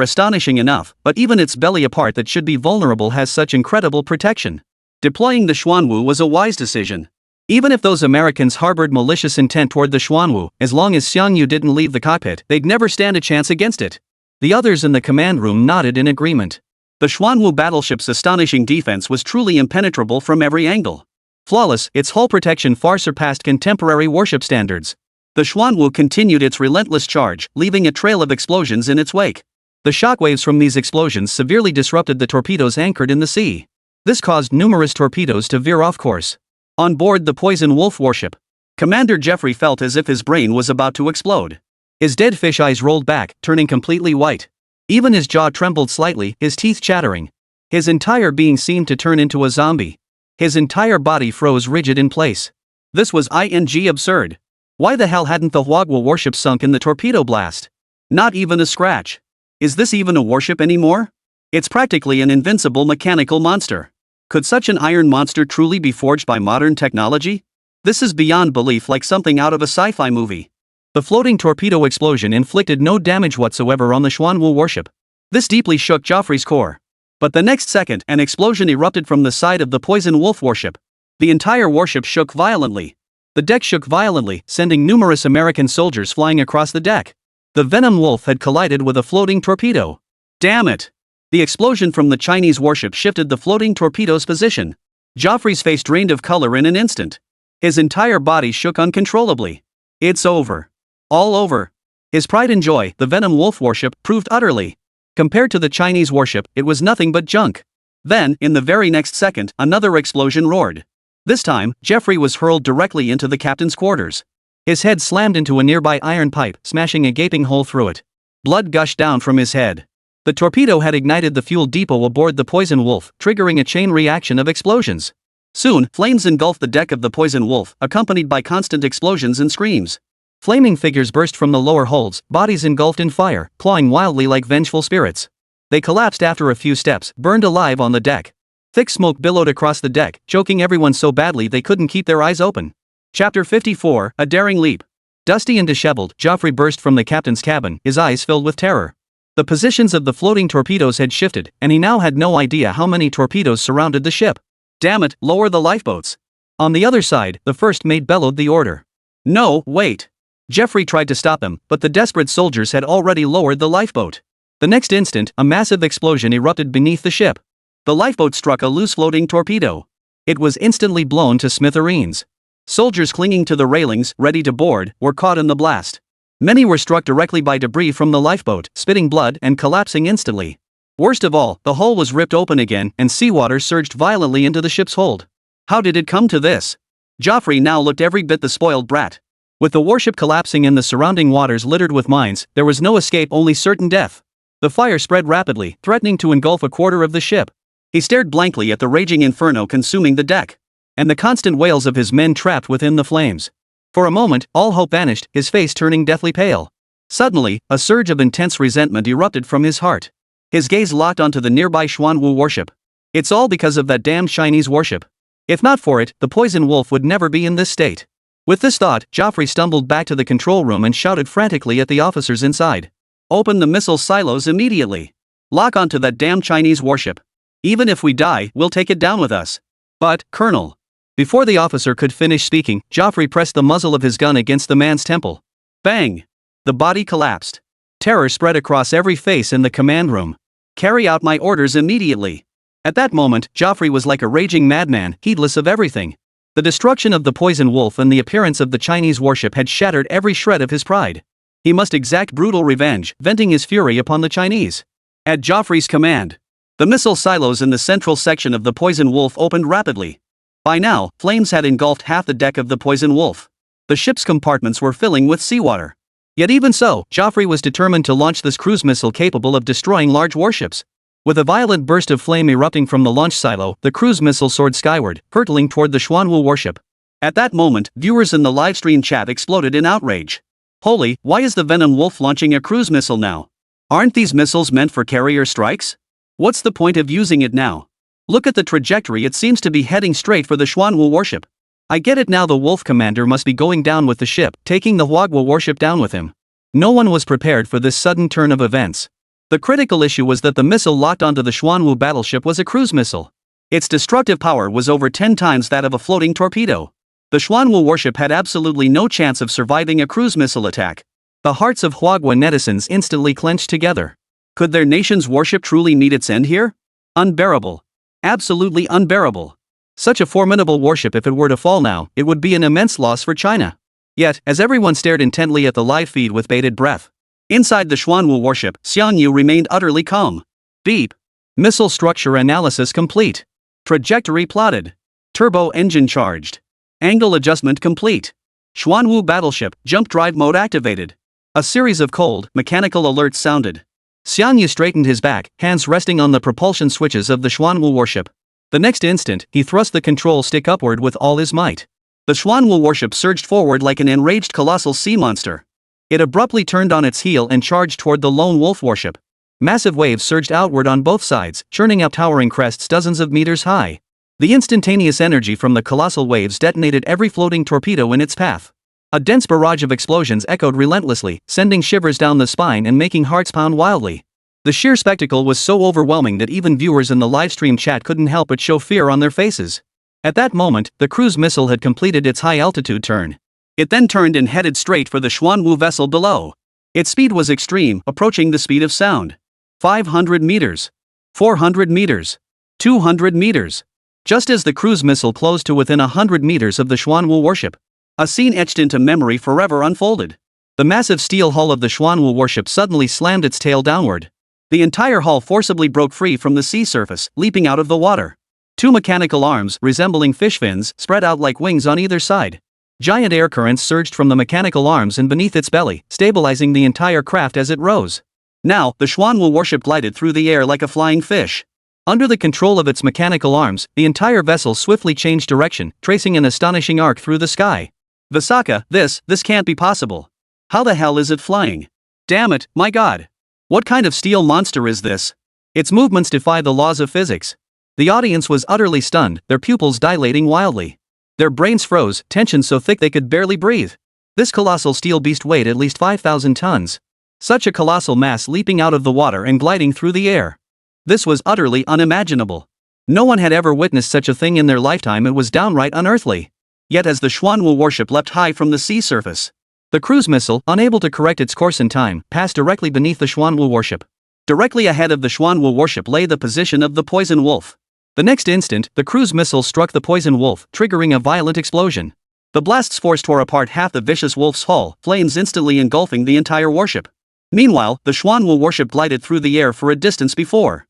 astonishing enough, but even its belly, a part that should be vulnerable, has such incredible protection. Deploying the Xuanwu was a wise decision. Even if those Americans harbored malicious intent toward the Xuanwu, as long as Xiangyu didn't leave the cockpit, they'd never stand a chance against it. The others in the command room nodded in agreement. The Xuanwu battleship's astonishing defense was truly impenetrable from every angle. Flawless, its hull protection far surpassed contemporary warship standards. The Xuanwu continued its relentless charge, leaving a trail of explosions in its wake. The shockwaves from these explosions severely disrupted the torpedoes anchored in the sea. This caused numerous torpedoes to veer off course. On board the Poison Wolf warship, Commander Jeffrey felt as if his brain was about to explode. His dead fish eyes rolled back, turning completely white. Even his jaw trembled slightly, his teeth chattering. His entire being seemed to turn into a zombie. His entire body froze rigid in place. This was absurd. Why the hell hadn't the Huagua warship sunk in the torpedo blast? Not even a scratch. Is this even a warship anymore? It's practically an invincible mechanical monster. Could such an iron monster truly be forged by modern technology? This is beyond belief, like something out of a sci-fi movie. The floating torpedo explosion inflicted no damage whatsoever on the Xuanwu warship. This deeply shook Joffrey's core. But the next second, an explosion erupted from the side of the Poison Wolf warship. The entire warship shook violently. The deck shook violently, sending numerous American soldiers flying across the deck. The Venom Wolf had collided with a floating torpedo. Damn it! The explosion from the Chinese warship shifted the floating torpedo's position. Joffrey's face drained of color in an instant. His entire body shook uncontrollably. It's over. All over. His pride and joy, the Venom Wolf warship, proved utterly. Compared to the Chinese warship, it was nothing but junk. Then, in the very next second, another explosion roared. This time, Jeffrey was hurled directly into the captain's quarters. His head slammed into a nearby iron pipe, smashing a gaping hole through it. Blood gushed down from his head. The torpedo had ignited the fuel depot aboard the Poison Wolf, triggering a chain reaction of explosions. Soon, flames engulfed the deck of the Poison Wolf, accompanied by constant explosions and screams. Flaming figures burst from the lower holds, bodies engulfed in fire, clawing wildly like vengeful spirits. They collapsed after a few steps, burned alive on the deck. Thick smoke billowed across the deck, choking everyone so badly they couldn't keep their eyes open. Chapter 54, A Daring Leap. Dusty and disheveled, Joffrey burst from the captain's cabin, his eyes filled with terror. The positions of the floating torpedoes had shifted, and he now had no idea how many torpedoes surrounded the ship. Damn it, lower the lifeboats. On the other side, the first mate bellowed the order. No, wait. Jeffrey tried to stop them, but the desperate soldiers had already lowered the lifeboat. The next instant, a massive explosion erupted beneath the ship. The lifeboat struck a loose floating torpedo. It was instantly blown to smithereens. Soldiers clinging to the railings, ready to board, were caught in the blast. Many were struck directly by debris from the lifeboat, spitting blood and collapsing instantly. Worst of all, the hull was ripped open again, and seawater surged violently into the ship's hold. How did it come to this? Joffrey now looked every bit the spoiled brat. With the warship collapsing and the surrounding waters littered with mines, there was no escape, only certain death. The fire spread rapidly, threatening to engulf a quarter of the ship. He stared blankly at the raging inferno consuming the deck, and the constant wails of his men trapped within the flames. For a moment, all hope vanished, his face turning deathly pale. Suddenly, a surge of intense resentment erupted from his heart. His gaze locked onto the nearby Xuanwu warship. It's all because of that damn Chinese warship. If not for it, the Poison Wolf would never be in this state. With this thought, Joffrey stumbled back to the control room and shouted frantically at the officers inside. Open the missile silos immediately. Lock onto that damn Chinese warship. Even if we die, we'll take it down with us. But, Colonel. Before the officer could finish speaking, Joffrey pressed the muzzle of his gun against the man's temple. Bang! The body collapsed. Terror spread across every face in the command room. Carry out my orders immediately. At that moment, Joffrey was like a raging madman, heedless of everything. The destruction of the Poison Wolf and the appearance of the Chinese warship had shattered every shred of his pride. He must exact brutal revenge, venting his fury upon the Chinese. At Joffrey's command, the missile silos in the central section of the Poison Wolf opened rapidly. By now, flames had engulfed half the deck of the Poison Wolf. The ship's compartments were filling with seawater. Yet even so, Joffrey was determined to launch this cruise missile capable of destroying large warships. With a violent burst of flame erupting from the launch silo, the cruise missile soared skyward, hurtling toward the Xuanwu warship. At that moment, viewers in the livestream chat exploded in outrage. Holy, why is the Venom Wolf launching a cruise missile now? Aren't these missiles meant for carrier strikes? What's the point of using it now? Look at the trajectory, it seems to be heading straight for the Xuanwu warship. I get it now, the Wolf commander must be going down with the ship, taking the Huagua warship down with him. No one was prepared for this sudden turn of events. The critical issue was that the missile locked onto the Xuanwu battleship was a cruise missile. Its destructive power was over 10 times that of a floating torpedo. The Xuanwu warship had absolutely no chance of surviving a cruise missile attack. The hearts of Huagua netizens instantly clenched together. Could their nation's warship truly meet its end here? Unbearable. Absolutely unbearable. Such a formidable warship, if it were to fall now, it would be an immense loss for China. Yet, as everyone stared intently at the live feed with bated breath, inside the Xuanwu warship, Xianyu remained utterly calm. Beep. Missile structure analysis complete. Trajectory plotted. Turbo engine charged. Angle adjustment complete. Xuanwu battleship, jump drive mode activated. A series of cold, mechanical alerts sounded. Xianyu straightened his back, hands resting on the propulsion switches of the Xuanwu warship. The next instant, he thrust the control stick upward with all his might. The Xuanwu warship surged forward like an enraged colossal sea monster. It abruptly turned on its heel and charged toward the lone wolf warship. Massive waves surged outward on both sides, churning up towering crests dozens of meters high. The instantaneous energy from the colossal waves detonated every floating torpedo in its path. A dense barrage of explosions echoed relentlessly, sending shivers down the spine and making hearts pound wildly. The sheer spectacle was so overwhelming that even viewers in the livestream chat couldn't help but show fear on their faces. At that moment, the cruise missile had completed its high-altitude turn. It then turned and headed straight for the Xuanwu vessel below. Its speed was extreme, approaching the speed of sound. 500 meters. 400 meters. 200 meters. Just as the cruise missile closed to within 100 meters of the Xuanwu warship, a scene etched into memory forever unfolded. The massive steel hull of the Xuanwu warship suddenly slammed its tail downward. The entire hull forcibly broke free from the sea surface, leaping out of the water. Two mechanical arms, resembling fish fins, spread out like wings on either side. Giant air currents surged from the mechanical arms and beneath its belly, stabilizing the entire craft as it rose. Now, the Xuanwu warship glided through the air like a flying fish. Under the control of its mechanical arms, the entire vessel swiftly changed direction, tracing an astonishing arc through the sky. Visaka, this can't be possible. How the hell is it flying? Damn it, my god. What kind of steel monster is this? Its movements defy the laws of physics. The audience was utterly stunned, their pupils dilating wildly. Their brains froze, tension so thick they could barely breathe. This colossal steel beast weighed at least 5,000 tons. Such a colossal mass leaping out of the water and gliding through the air. This was utterly unimaginable. No one had ever witnessed such a thing in their lifetime. It was downright unearthly. Yet as the Xuanwu warship leapt high from the sea surface, the cruise missile, unable to correct its course in time, passed directly beneath the Xuanwu warship. Directly ahead of the Xuanwu warship lay the position of the poison wolf. The next instant, the cruise missile struck the poison wolf, triggering a violent explosion. The blast's force tore apart half the vicious wolf's hull, flames instantly engulfing the entire warship. Meanwhile, the Xuanwu warship glided through the air for a distance before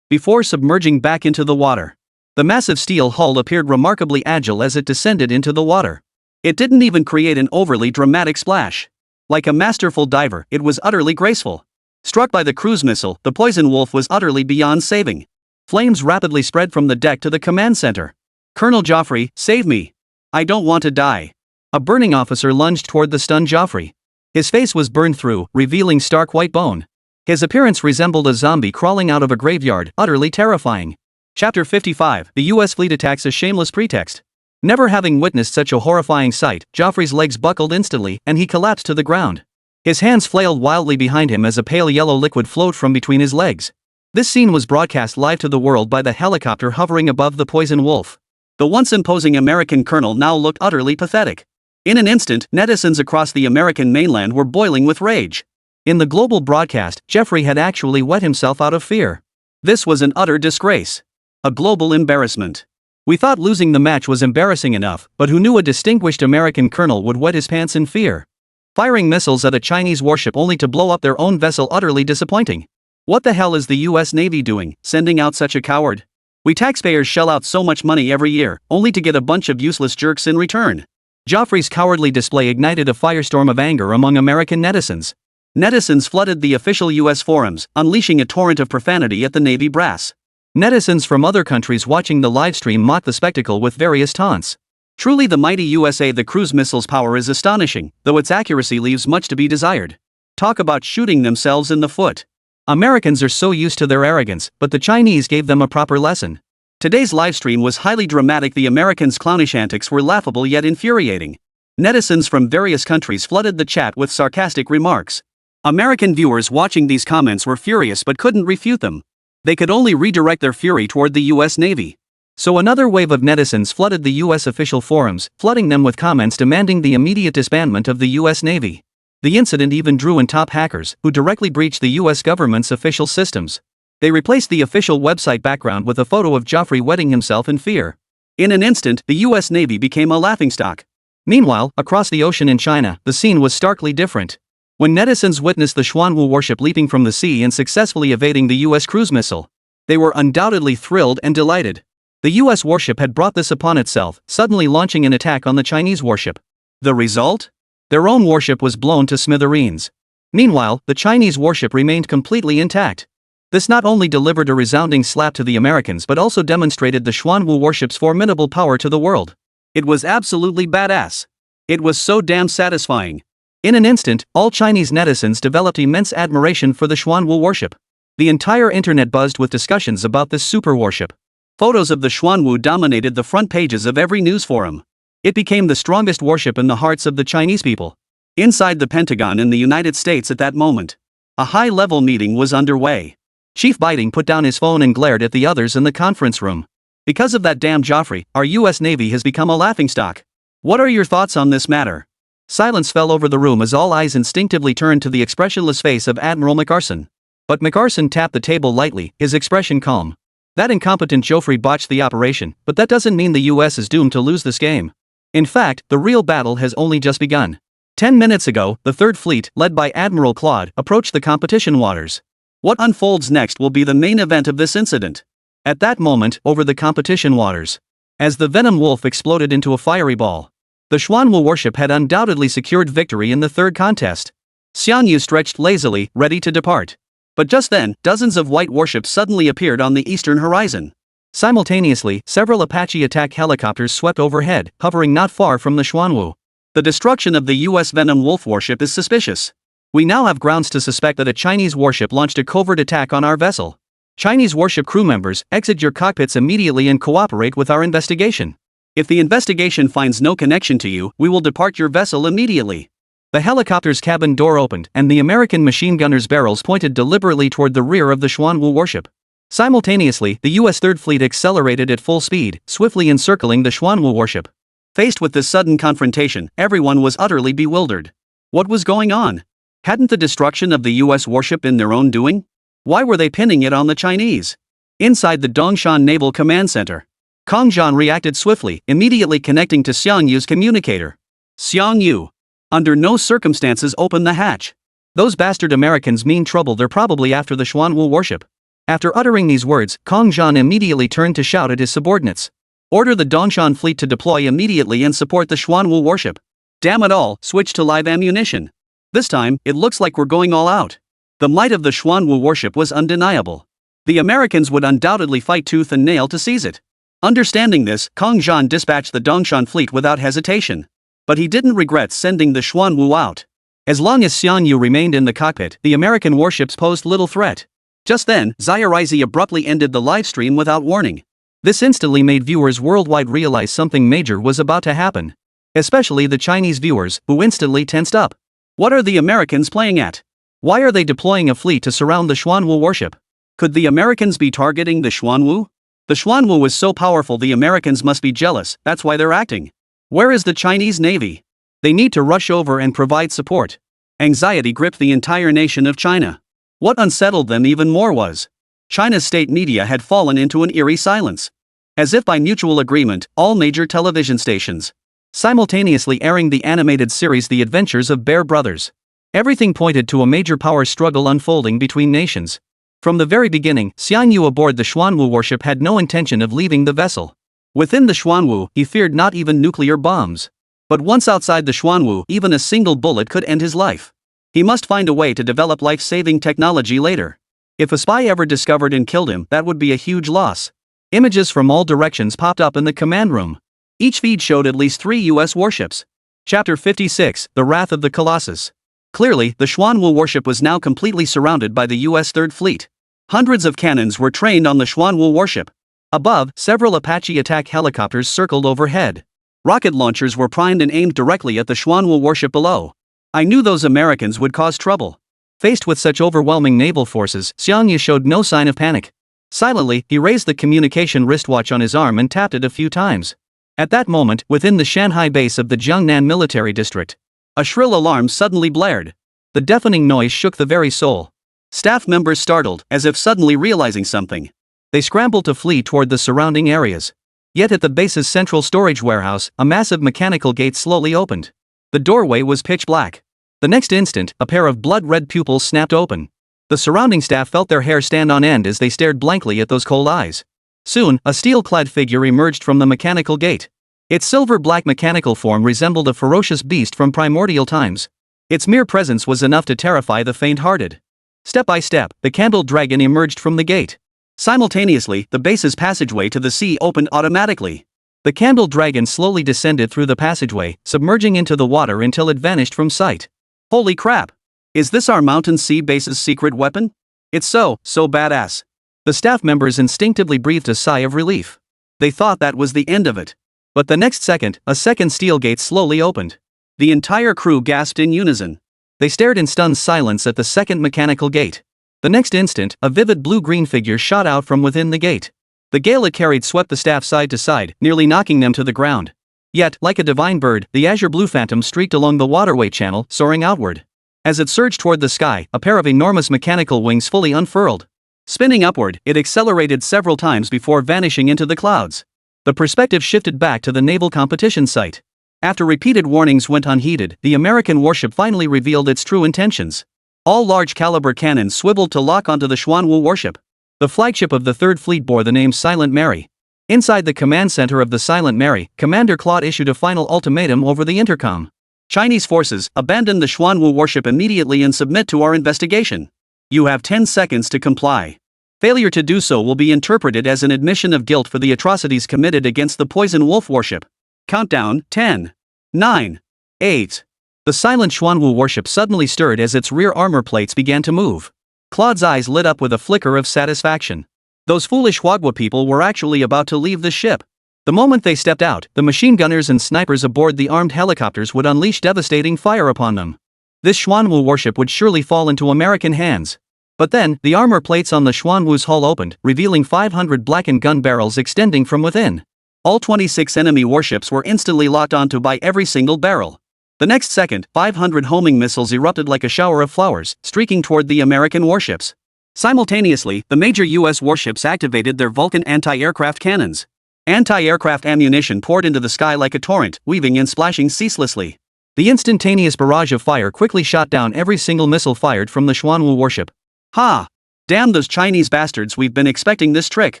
submerging back into the water. The massive steel hull appeared remarkably agile as it descended into the water. It didn't even create an overly dramatic splash. Like a masterful diver, it was utterly graceful. Struck by the cruise missile, the poison wolf was utterly beyond saving. Flames rapidly spread from the deck to the command center. Colonel Joffrey, save me. I don't want to die. A burning officer lunged toward the stunned Joffrey. His face was burned through, revealing stark white bone. His appearance resembled a zombie crawling out of a graveyard, utterly terrifying. Chapter 55, The U.S. fleet attacks a shameless pretext. Never having witnessed such a horrifying sight, Joffrey's legs buckled instantly, and he collapsed to the ground. His hands flailed wildly behind him as a pale yellow liquid flowed from between his legs. This scene was broadcast live to the world by the helicopter hovering above the poison wolf. The once imposing American colonel now looked utterly pathetic. In an instant, netizens across the American mainland were boiling with rage. In the global broadcast, Jeffrey had actually wet himself out of fear. This was an utter disgrace. A global embarrassment. We thought losing the match was embarrassing enough, but who knew a distinguished American colonel would wet his pants in fear? Firing missiles at a Chinese warship only to blow up their own vessel, utterly disappointing. What the hell is the US Navy doing, sending out such a coward? We taxpayers shell out so much money every year, only to get a bunch of useless jerks in return. Joffrey's cowardly display ignited a firestorm of anger among American netizens. Netizens flooded the official US forums, unleashing a torrent of profanity at the Navy brass. Netizens from other countries watching the livestream mocked the spectacle with various taunts. Truly the mighty USA, the cruise missile's power is astonishing, though its accuracy leaves much to be desired. Talk about shooting themselves in the foot. Americans are so used to their arrogance, but the Chinese gave them a proper lesson. Today's livestream was highly dramatic. The Americans' clownish antics were laughable yet infuriating. Netizens from various countries flooded the chat with sarcastic remarks. American viewers watching these comments were furious but couldn't refute them. They could only redirect their fury toward the US Navy. So another wave of netizens flooded the US official forums, flooding them with comments demanding the immediate disbandment of the US Navy. The incident even drew in top hackers, who directly breached the US government's official systems. They replaced the official website background with a photo of Joffrey wetting himself in fear. In an instant, the US Navy became a laughingstock. Meanwhile, across the ocean in China, the scene was starkly different. When netizens witnessed the Xuanwu warship leaping from the sea and successfully evading the US cruise missile, they were undoubtedly thrilled and delighted. The US warship had brought this upon itself, suddenly launching an attack on the Chinese warship. The result? Their own warship was blown to smithereens. Meanwhile, the Chinese warship remained completely intact. This not only delivered a resounding slap to the Americans but also demonstrated the Xuanwu warship's formidable power to the world. It was absolutely badass. It was so damn satisfying. In an instant, all Chinese netizens developed immense admiration for the Xuanwu warship. The entire internet buzzed with discussions about this super warship. Photos of the Xuanwu dominated the front pages of every news forum. It became the strongest warship in the hearts of the Chinese people. Inside the Pentagon in the United States at that moment, a high-level meeting was underway. Chief Biding put down his phone and glared at the others in the conference room. Because of that damn Joffrey, our US Navy has become a laughingstock. What are your thoughts on this matter? Silence fell over the room as all eyes instinctively turned to the expressionless face of Admiral McCarson. But McCarson tapped the table lightly, his expression calm. That incompetent Joffrey botched the operation, but that doesn't mean the US is doomed to lose this game. In fact, the real battle has only just begun. 10 minutes ago, the Third Fleet, led by Admiral Claude, approached the competition waters. What unfolds next will be the main event of this incident. At that moment, over the competition waters, as the Venom Wolf exploded into a fiery ball, the Xuanwu warship had undoubtedly secured victory in the third contest. Xiangyu stretched lazily, ready to depart. But just then, dozens of white warships suddenly appeared on the eastern horizon. Simultaneously, several Apache attack helicopters swept overhead, hovering not far from the Xuanwu. The destruction of the US Venom Wolf warship is suspicious. We now have grounds to suspect that a Chinese warship launched a covert attack on our vessel. Chinese warship crew members, exit your cockpits immediately and cooperate with our investigation. If the investigation finds no connection to you, we will depart your vessel immediately. The helicopter's cabin door opened, and the American machine gunner's barrels pointed deliberately toward the rear of the Xuanwu warship. Simultaneously, the US Third Fleet accelerated at full speed, swiftly encircling the Xuanwu warship. Faced with this sudden confrontation, everyone was utterly bewildered. What was going on? Hadn't the destruction of the US warship been their own doing? Why were they pinning it on the Chinese? Inside the Dongshan Naval Command Center, Kong Zhan reacted swiftly, immediately connecting to Xiangyu's communicator. Xiangyu, under no circumstances open the hatch. Those bastard Americans mean trouble. They're probably after the Xuanwu warship. After uttering these words, Kong Zhan immediately turned to shout at his subordinates. Order the Dongshan fleet to deploy immediately and support the Xuanwu warship. Damn it all, switch to live ammunition. This time, it looks like we're going all out. The might of the Xuanwu warship was undeniable. The Americans would undoubtedly fight tooth and nail to seize it. Understanding this, Kong Zhan dispatched the Dongshan fleet without hesitation. But he didn't regret sending the Xuanwu out. As long as Xiangyu remained in the cockpit, the American warships posed little threat. Just then, Xiaorizi abruptly ended the livestream without warning. This instantly made viewers worldwide realize something major was about to happen. Especially the Chinese viewers, who instantly tensed up. What are the Americans playing at? Why are they deploying a fleet to surround the Xuanwu warship? Could the Americans be targeting the Xuanwu? The Xuanwu was so powerful the Americans must be jealous, that's why they're acting. Where is the Chinese Navy? They need to rush over and provide support. Anxiety gripped the entire nation of China. What unsettled them even more was China's state media had fallen into an eerie silence. As if by mutual agreement, all major television stations simultaneously airing the animated series The Adventures of Bear Brothers. Everything pointed to a major power struggle unfolding between nations. From the very beginning, Xiangyu aboard the Xuanwu warship had no intention of leaving the vessel. Within the Xuanwu, he feared not even nuclear bombs. But once outside the Xuanwu, even a single bullet could end his life. He must find a way to develop life-saving technology later. If a spy ever discovered and killed him, that would be a huge loss. Images from all directions popped up in the command room. Each feed showed at least 3 US warships. Chapter 56, The Wrath of the Colossus. Clearly, the Xuanwu warship was now completely surrounded by the US Third Fleet. Hundreds of cannons were trained on the Xuanwu warship. Above, several Apache attack helicopters circled overhead. Rocket launchers were primed and aimed directly at the Xuanwu warship below. I knew those Americans would cause trouble. Faced with such overwhelming naval forces, Xiangyu showed no sign of panic. Silently, he raised the communication wristwatch on his arm and tapped it a few times. At that moment, within the Shanghai base of the Jiangnan military district, a shrill alarm suddenly blared. The deafening noise shook the very soul. Staff members startled, as if suddenly realizing something. They scrambled to flee toward the surrounding areas. Yet at the base's central storage warehouse, a massive mechanical gate slowly opened. The doorway was pitch black. The next instant, a pair of blood-red pupils snapped open. The surrounding staff felt their hair stand on end as they stared blankly at those cold eyes. Soon, a steel-clad figure emerged from the mechanical gate. Its silver-black mechanical form resembled a ferocious beast from primordial times. Its mere presence was enough to terrify the faint-hearted. Step by step, the candled dragon emerged from the gate. Simultaneously, the base's passageway to the sea opened automatically. The candled dragon slowly descended through the passageway, submerging into the water until it vanished from sight. Holy crap! Is this our mountain sea base's secret weapon? It's so badass. The staff members instinctively breathed a sigh of relief. They thought that was the end of it. But the next second, a second steel gate slowly opened. The entire crew gasped in unison. They stared in stunned silence at the second mechanical gate. The next instant, a vivid blue-green figure shot out from within the gate. The gale it carried swept the staff side to side, nearly knocking them to the ground. Yet, like a divine bird, the azure-blue phantom streaked along the waterway channel, soaring outward. As it surged toward the sky, a pair of enormous mechanical wings fully unfurled. Spinning upward, it accelerated several times before vanishing into the clouds. The perspective shifted back to the naval competition site. After repeated warnings went unheeded, the American warship finally revealed its true intentions. All large-caliber cannons swiveled to lock onto the Xuanwu warship. The flagship of the Third Fleet bore the name Silent Mary. Inside the command center of the Silent Mary, Commander Claude issued a final ultimatum over the intercom. Chinese forces, abandon the Xuanwu warship immediately and submit to our investigation. You have 10 seconds to comply. Failure to do so will be interpreted as an admission of guilt for the atrocities committed against the Poison Wolf warship. Countdown, 10, 9, 8. The silent Xuanwu warship suddenly stirred as its rear armor plates began to move. Claude's eyes lit up with a flicker of satisfaction. Those foolish Huagua people were actually about to leave the ship. The moment they stepped out, the machine gunners and snipers aboard the armed helicopters would unleash devastating fire upon them. This Xuanwu warship would surely fall into American hands. But then, the armor plates on the Xuanwu's hull opened, revealing 500 blackened gun barrels extending from within. All 26 enemy warships were instantly locked onto by every single barrel. The next second, 500 homing missiles erupted like a shower of flowers, streaking toward the American warships. Simultaneously, the major U.S. warships activated their Vulcan anti-aircraft cannons. Anti-aircraft ammunition poured into the sky like a torrent, weaving and splashing ceaselessly. The instantaneous barrage of fire quickly shot down every single missile fired from the Xuanwu warship. Ha! Damn those Chinese bastards, we've been expecting this trick.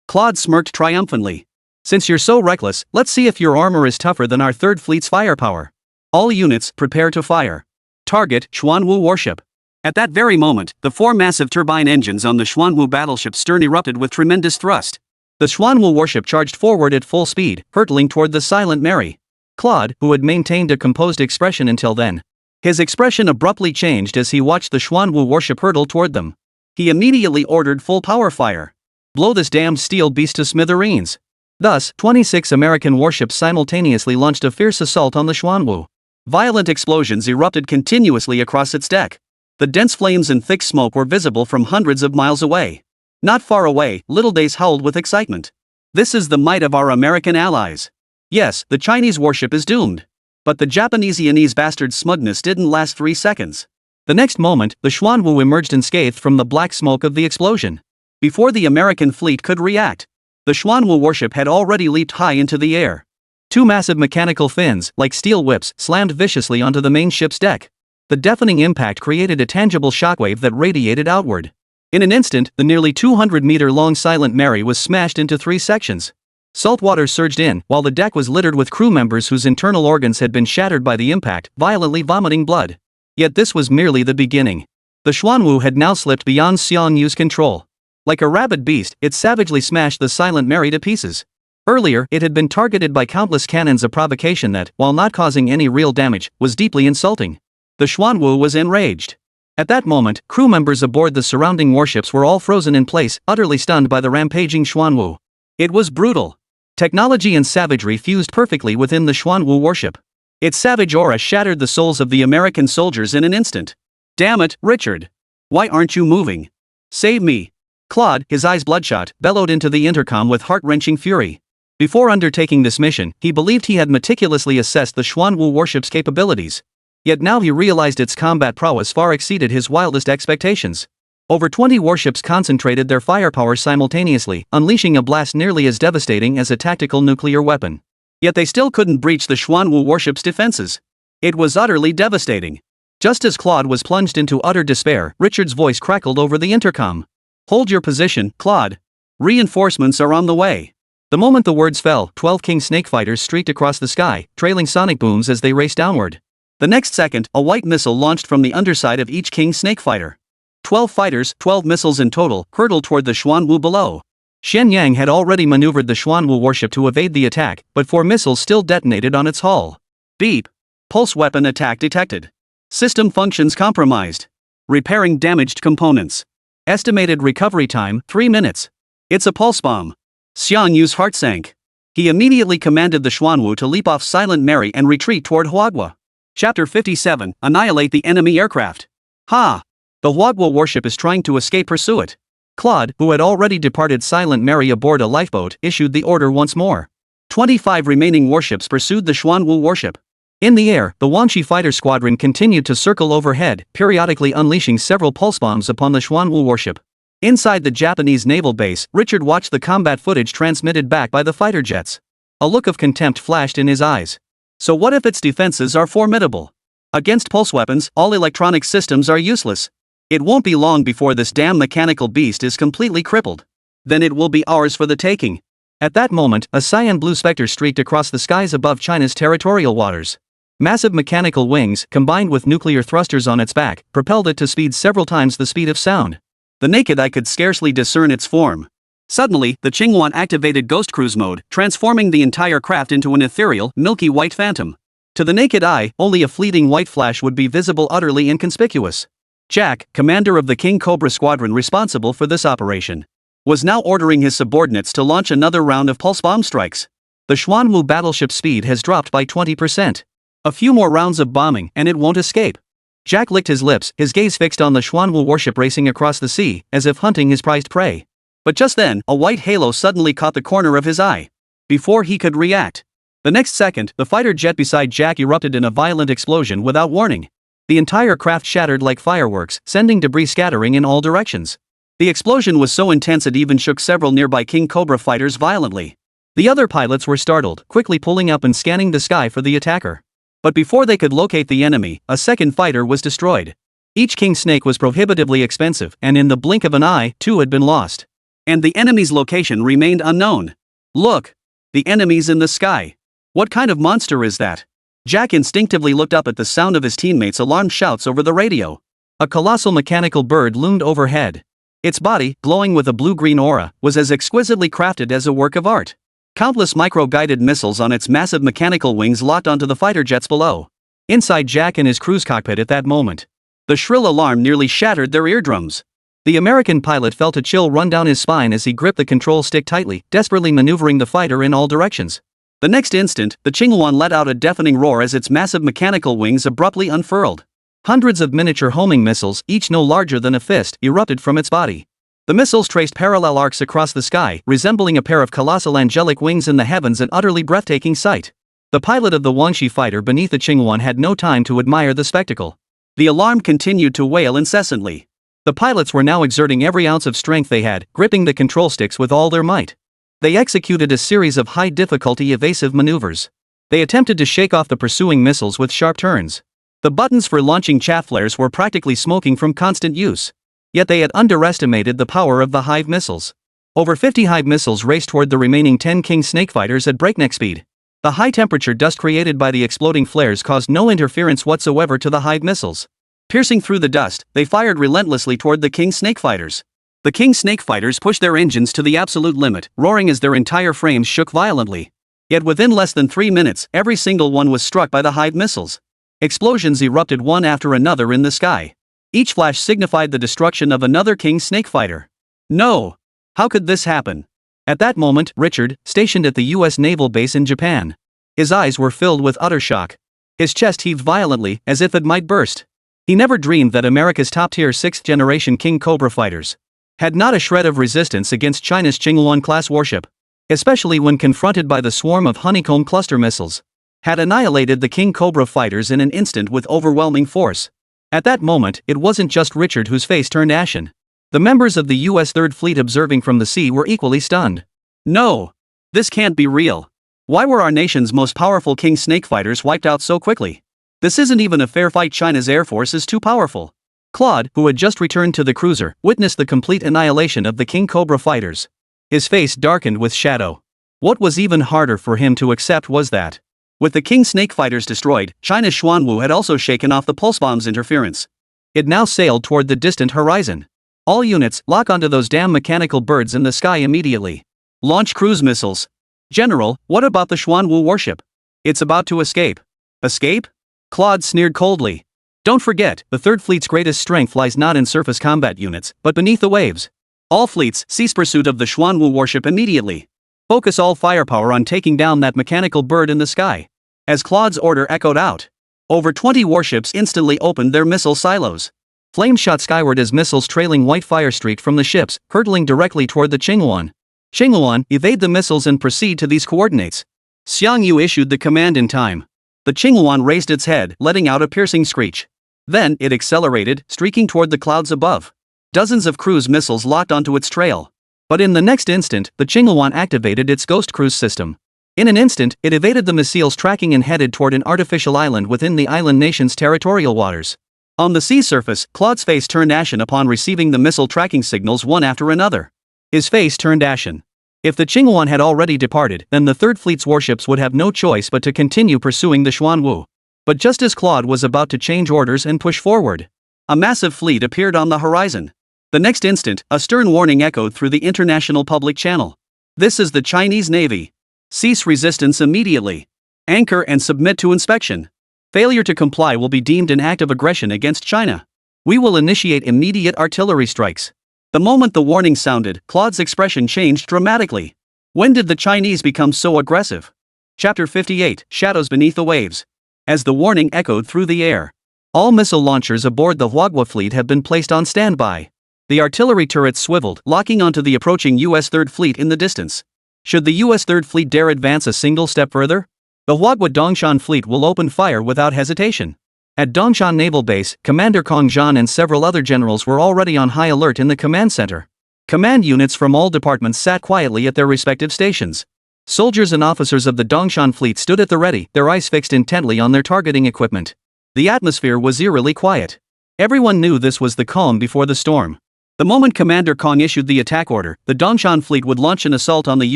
Claude smirked triumphantly. Since you're so reckless, let's see if your armor is tougher than our Third Fleet's firepower. All units, prepare to fire. Target, Xuanwu warship. At that very moment, the 4 massive turbine engines on the Xuanwu battleship's stern erupted with tremendous thrust. The Xuanwu warship charged forward at full speed, hurtling toward the Silent Mary. Claude, who had maintained a composed expression until then, his expression abruptly changed as he watched the Xuanwu warship hurtle toward them. He immediately ordered full power fire. Blow this damned steel beast to smithereens. Thus, 26 American warships simultaneously launched a fierce assault on the Xuanwu. Violent explosions erupted continuously across its deck. The dense flames and thick smoke were visible from hundreds of miles away. Not far away, Little Days howled with excitement. This is the might of our American allies. Yes, the Chinese warship is doomed. But the Japanese bastard's smugness didn't last 3 seconds. The next moment, the Xuanwu emerged unscathed from the black smoke of the explosion. Before the American fleet could react, the Xuanwu warship had already leaped high into the air. 2 massive mechanical fins, like steel whips, slammed viciously onto the main ship's deck. The deafening impact created a tangible shockwave that radiated outward. In an instant, the nearly 200-meter-long Silent Mary was smashed into 3 sections. Salt water surged in, while the deck was littered with crew members whose internal organs had been shattered by the impact, violently vomiting blood. Yet this was merely the beginning. The Xuanwu had now slipped beyond Xiangyu's control. Like a rabid beast, it savagely smashed the Silent Mary to pieces. Earlier, it had been targeted by countless cannons, a provocation that, while not causing any real damage, was deeply insulting. The Xuanwu was enraged. At that moment, crew members aboard the surrounding warships were all frozen in place, utterly stunned by the rampaging Xuanwu. It was brutal. Technology and savagery fused perfectly within the Xuanwu warship. Its savage aura shattered the souls of the American soldiers in an instant. Damn it, Richard. Why aren't you moving? Save me. Claude, his eyes bloodshot, bellowed into the intercom with heart-wrenching fury. Before undertaking this mission, he believed he had meticulously assessed the Xuanwu warship's capabilities. Yet now he realized its combat prowess far exceeded his wildest expectations. Over 20 warships concentrated their firepower simultaneously, unleashing a blast nearly as devastating as a tactical nuclear weapon. Yet they still couldn't breach the Xuanwu warship's defenses. It was utterly devastating. Just as Claude was plunged into utter despair, Richard's voice crackled over the intercom. "Hold your position, Claude. Reinforcements are on the way." The moment the words fell, 12 King Snake fighters streaked across the sky, trailing sonic booms as they raced downward. The next second, a white missile launched from the underside of each King Snake fighter. 12 fighters, 12 missiles in total, hurtled toward the Xuanwu below. Shenyang had already maneuvered the Xuanwu warship to evade the attack, but 4 missiles still detonated on its hull. Beep. Pulse weapon attack detected. System functions compromised. Repairing damaged components. Estimated recovery time, 3 minutes. It's a pulse bomb. Xiang Yu's heart sank. He immediately commanded the Xuanwu to leap off Silent Mary and retreat toward Huagua. Chapter 57, Annihilate the enemy aircraft. Ha! The Huagua warship is trying to escape pursuit. Claude, who had already departed Silent Mary aboard a lifeboat, issued the order once more. 25 remaining warships pursued the Xuanwu warship. In the air, the Wanshi fighter squadron continued to circle overhead, periodically unleashing several pulse bombs upon the Xuanwu warship. Inside the Japanese naval base, Richard watched the combat footage transmitted back by the fighter jets. A look of contempt flashed in his eyes. So what if its defenses are formidable? Against pulse weapons, all electronic systems are useless. It won't be long before this damn mechanical beast is completely crippled. Then it will be ours for the taking. At that moment, a cyan blue specter streaked across the skies above China's territorial waters. Massive mechanical wings, combined with nuclear thrusters on its back, propelled it to speed several times the speed of sound. The naked eye could scarcely discern its form. Suddenly, the Qingyuan activated ghost cruise mode, transforming the entire craft into an ethereal, milky white phantom. To the naked eye, only a fleeting white flash would be visible, utterly inconspicuous. Jack, commander of the King Cobra squadron responsible for this operation, was now ordering his subordinates to launch another round of pulse bomb strikes. The Xuanwu battleship's speed has dropped by 20%. A few more rounds of bombing and it won't escape. Jack licked his lips, his gaze fixed on the Xuanwu warship racing across the sea, as if hunting his prized prey. But just then, a white halo suddenly caught the corner of his eye. Before he could react, the next second, the fighter jet beside Jack erupted in a violent explosion without warning. The entire craft shattered like fireworks, sending debris scattering in all directions. The explosion was so intense it even shook several nearby King Cobra fighters violently. The other pilots were startled, quickly pulling up and scanning the sky for the attacker. But before they could locate the enemy, a second fighter was destroyed. Each King Snake was prohibitively expensive, and in the blink of an eye, 2 had been lost. And the enemy's location remained unknown. Look! The enemy's in the sky. What kind of monster is that? Jack instinctively looked up at the sound of his teammates' alarmed shouts over the radio. A colossal mechanical bird loomed overhead. Its body, glowing with a blue-green aura, was as exquisitely crafted as a work of art. Countless micro-guided missiles on its massive mechanical wings locked onto the fighter jets below. Inside Jack and his crew's cockpit at that moment, the shrill alarm nearly shattered their eardrums. The American pilot felt a chill run down his spine as he gripped the control stick tightly, desperately maneuvering the fighter in all directions. The next instant, the Qingyuan let out a deafening roar as its massive mechanical wings abruptly unfurled. Hundreds of miniature homing missiles, each no larger than a fist, erupted from its body. The missiles traced parallel arcs across the sky, resembling a pair of colossal angelic wings in the heavens, an utterly breathtaking sight. The pilot of the Wanshi fighter beneath the Qingyuan had no time to admire the spectacle. The alarm continued to wail incessantly. The pilots were now exerting every ounce of strength they had, gripping the control sticks with all their might. They executed a series of high-difficulty evasive maneuvers. They attempted to shake off the pursuing missiles with sharp turns. The buttons for launching chaff flares were practically smoking from constant use. Yet they had underestimated the power of the Hive missiles. Over 50 Hive missiles raced toward the remaining 10 King Snake fighters at breakneck speed. The high-temperature dust created by the exploding flares caused no interference whatsoever to the Hive missiles. Piercing through the dust, they fired relentlessly toward the King Snake fighters. The King Snake fighters pushed their engines to the absolute limit, roaring as their entire frames shook violently. Yet within less than 3 minutes, every single one was struck by the Hive missiles. Explosions erupted one after another in the sky. Each flash signified the destruction of another King Snake fighter. No! How could this happen? At that moment, Richard, stationed at the U.S. naval base in Japan. His eyes were filled with utter shock. His chest heaved violently, as if it might burst. He never dreamed that America's top-tier 6th-generation King Cobra fighters had not a shred of resistance against China's TianGou-class warship, especially when confronted by the swarm of honeycomb cluster missiles, had annihilated the King Cobra fighters in an instant with overwhelming force. At that moment, it wasn't just Richard whose face turned ashen. The members of the U.S. Third Fleet observing from the sea were equally stunned. No! This can't be real. Why were our nation's most powerful King Snake fighters wiped out so quickly? This isn't even a fair fight. China's air force is too powerful. Claude, who had just returned to the cruiser, witnessed the complete annihilation of the King Cobra fighters. His face darkened with shadow. What was even harder for him to accept was that, with the King Snake fighters destroyed, China's Xuanwu had also shaken off the pulse bomb's interference. It now sailed toward the distant horizon. All units, lock onto those damn mechanical birds in the sky immediately. Launch cruise missiles. General, what about the Xuanwu warship? It's about to escape. Escape? Claude sneered coldly. Don't forget, the Third Fleet's greatest strength lies not in surface combat units, but beneath the waves. All fleets, cease pursuit of the Xuanwu warship immediately. Focus all firepower on taking down that mechanical bird in the sky. As Claude's order echoed out, over 20 warships instantly opened their missile silos. Flames shot skyward as missiles trailing white fire streaked from the ships, hurtling directly toward the Qingyuan. Qingyuan, evade the missiles and proceed to these coordinates. Xiangyu issued the command in time. The Qingyuan raised its head, letting out a piercing screech. Then, it accelerated, streaking toward the clouds above. Dozens of cruise missiles locked onto its trail. But in the next instant, the Qingyuan activated its ghost cruise system. In an instant, it evaded the missile's tracking and headed toward an artificial island within the island nation's territorial waters. On the sea surface, Claude's face turned ashen upon receiving the missile tracking signals one after another. His face turned ashen. If the Qingyuan had already departed, then the Third Fleet's warships would have no choice but to continue pursuing the Xuanwu. But just as Claude was about to change orders and push forward, a massive fleet appeared on the horizon. The next instant, a stern warning echoed through the international public channel. This is the Chinese Navy. Cease resistance immediately. Anchor and submit to inspection. Failure to comply will be deemed an act of aggression against China. We will initiate immediate artillery strikes. The moment the warning sounded, Claude's expression changed dramatically. When did the Chinese become so aggressive? Chapter 58, Shadows Beneath the Waves. As the warning echoed through the air, all missile launchers aboard the Huagua fleet have been placed on standby. The artillery turrets swiveled, locking onto the approaching U.S. Third Fleet in the distance. Should the U.S. Third Fleet dare advance a single step further, the Huagua Dongshan fleet will open fire without hesitation. At Dongshan Naval Base, Commander Kong Zhan and several other generals were already on high alert in the command center. Command units from all departments sat quietly at their respective stations. Soldiers and officers of the Dongshan fleet stood at the ready, their eyes fixed intently on their targeting equipment. The atmosphere was eerily quiet. Everyone knew this was the calm before the storm. The moment Commander Kong issued the attack order, the Dongshan fleet would launch an assault on the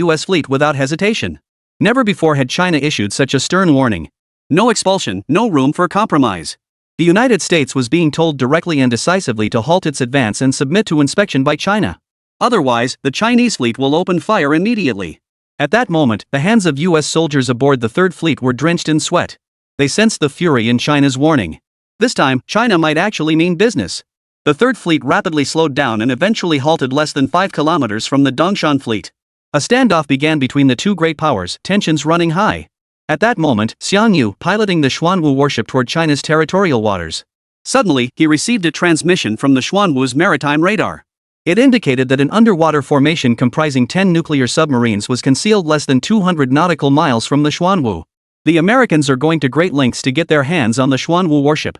U.S. fleet without hesitation. Never before had China issued such a stern warning. No expulsion, no room for compromise. The United States was being told directly and decisively to halt its advance and submit to inspection by China. Otherwise, the Chinese fleet will open fire immediately. At that moment, the hands of U.S. soldiers aboard the Third Fleet were drenched in sweat. They sensed the fury in China's warning. This time, China might actually mean business. The Third Fleet rapidly slowed down and eventually halted less than 5 kilometers from the Dongshan fleet. A standoff began between the two great powers, tensions running high. At that moment, Xiangyu piloting the Xuanwu warship toward China's territorial waters. Suddenly, he received a transmission from the Xuanwu's maritime radar. It indicated that an underwater formation comprising 10 nuclear submarines was concealed less than 200 nautical miles from the Xuanwu. The Americans are going to great lengths to get their hands on the Xuanwu warship.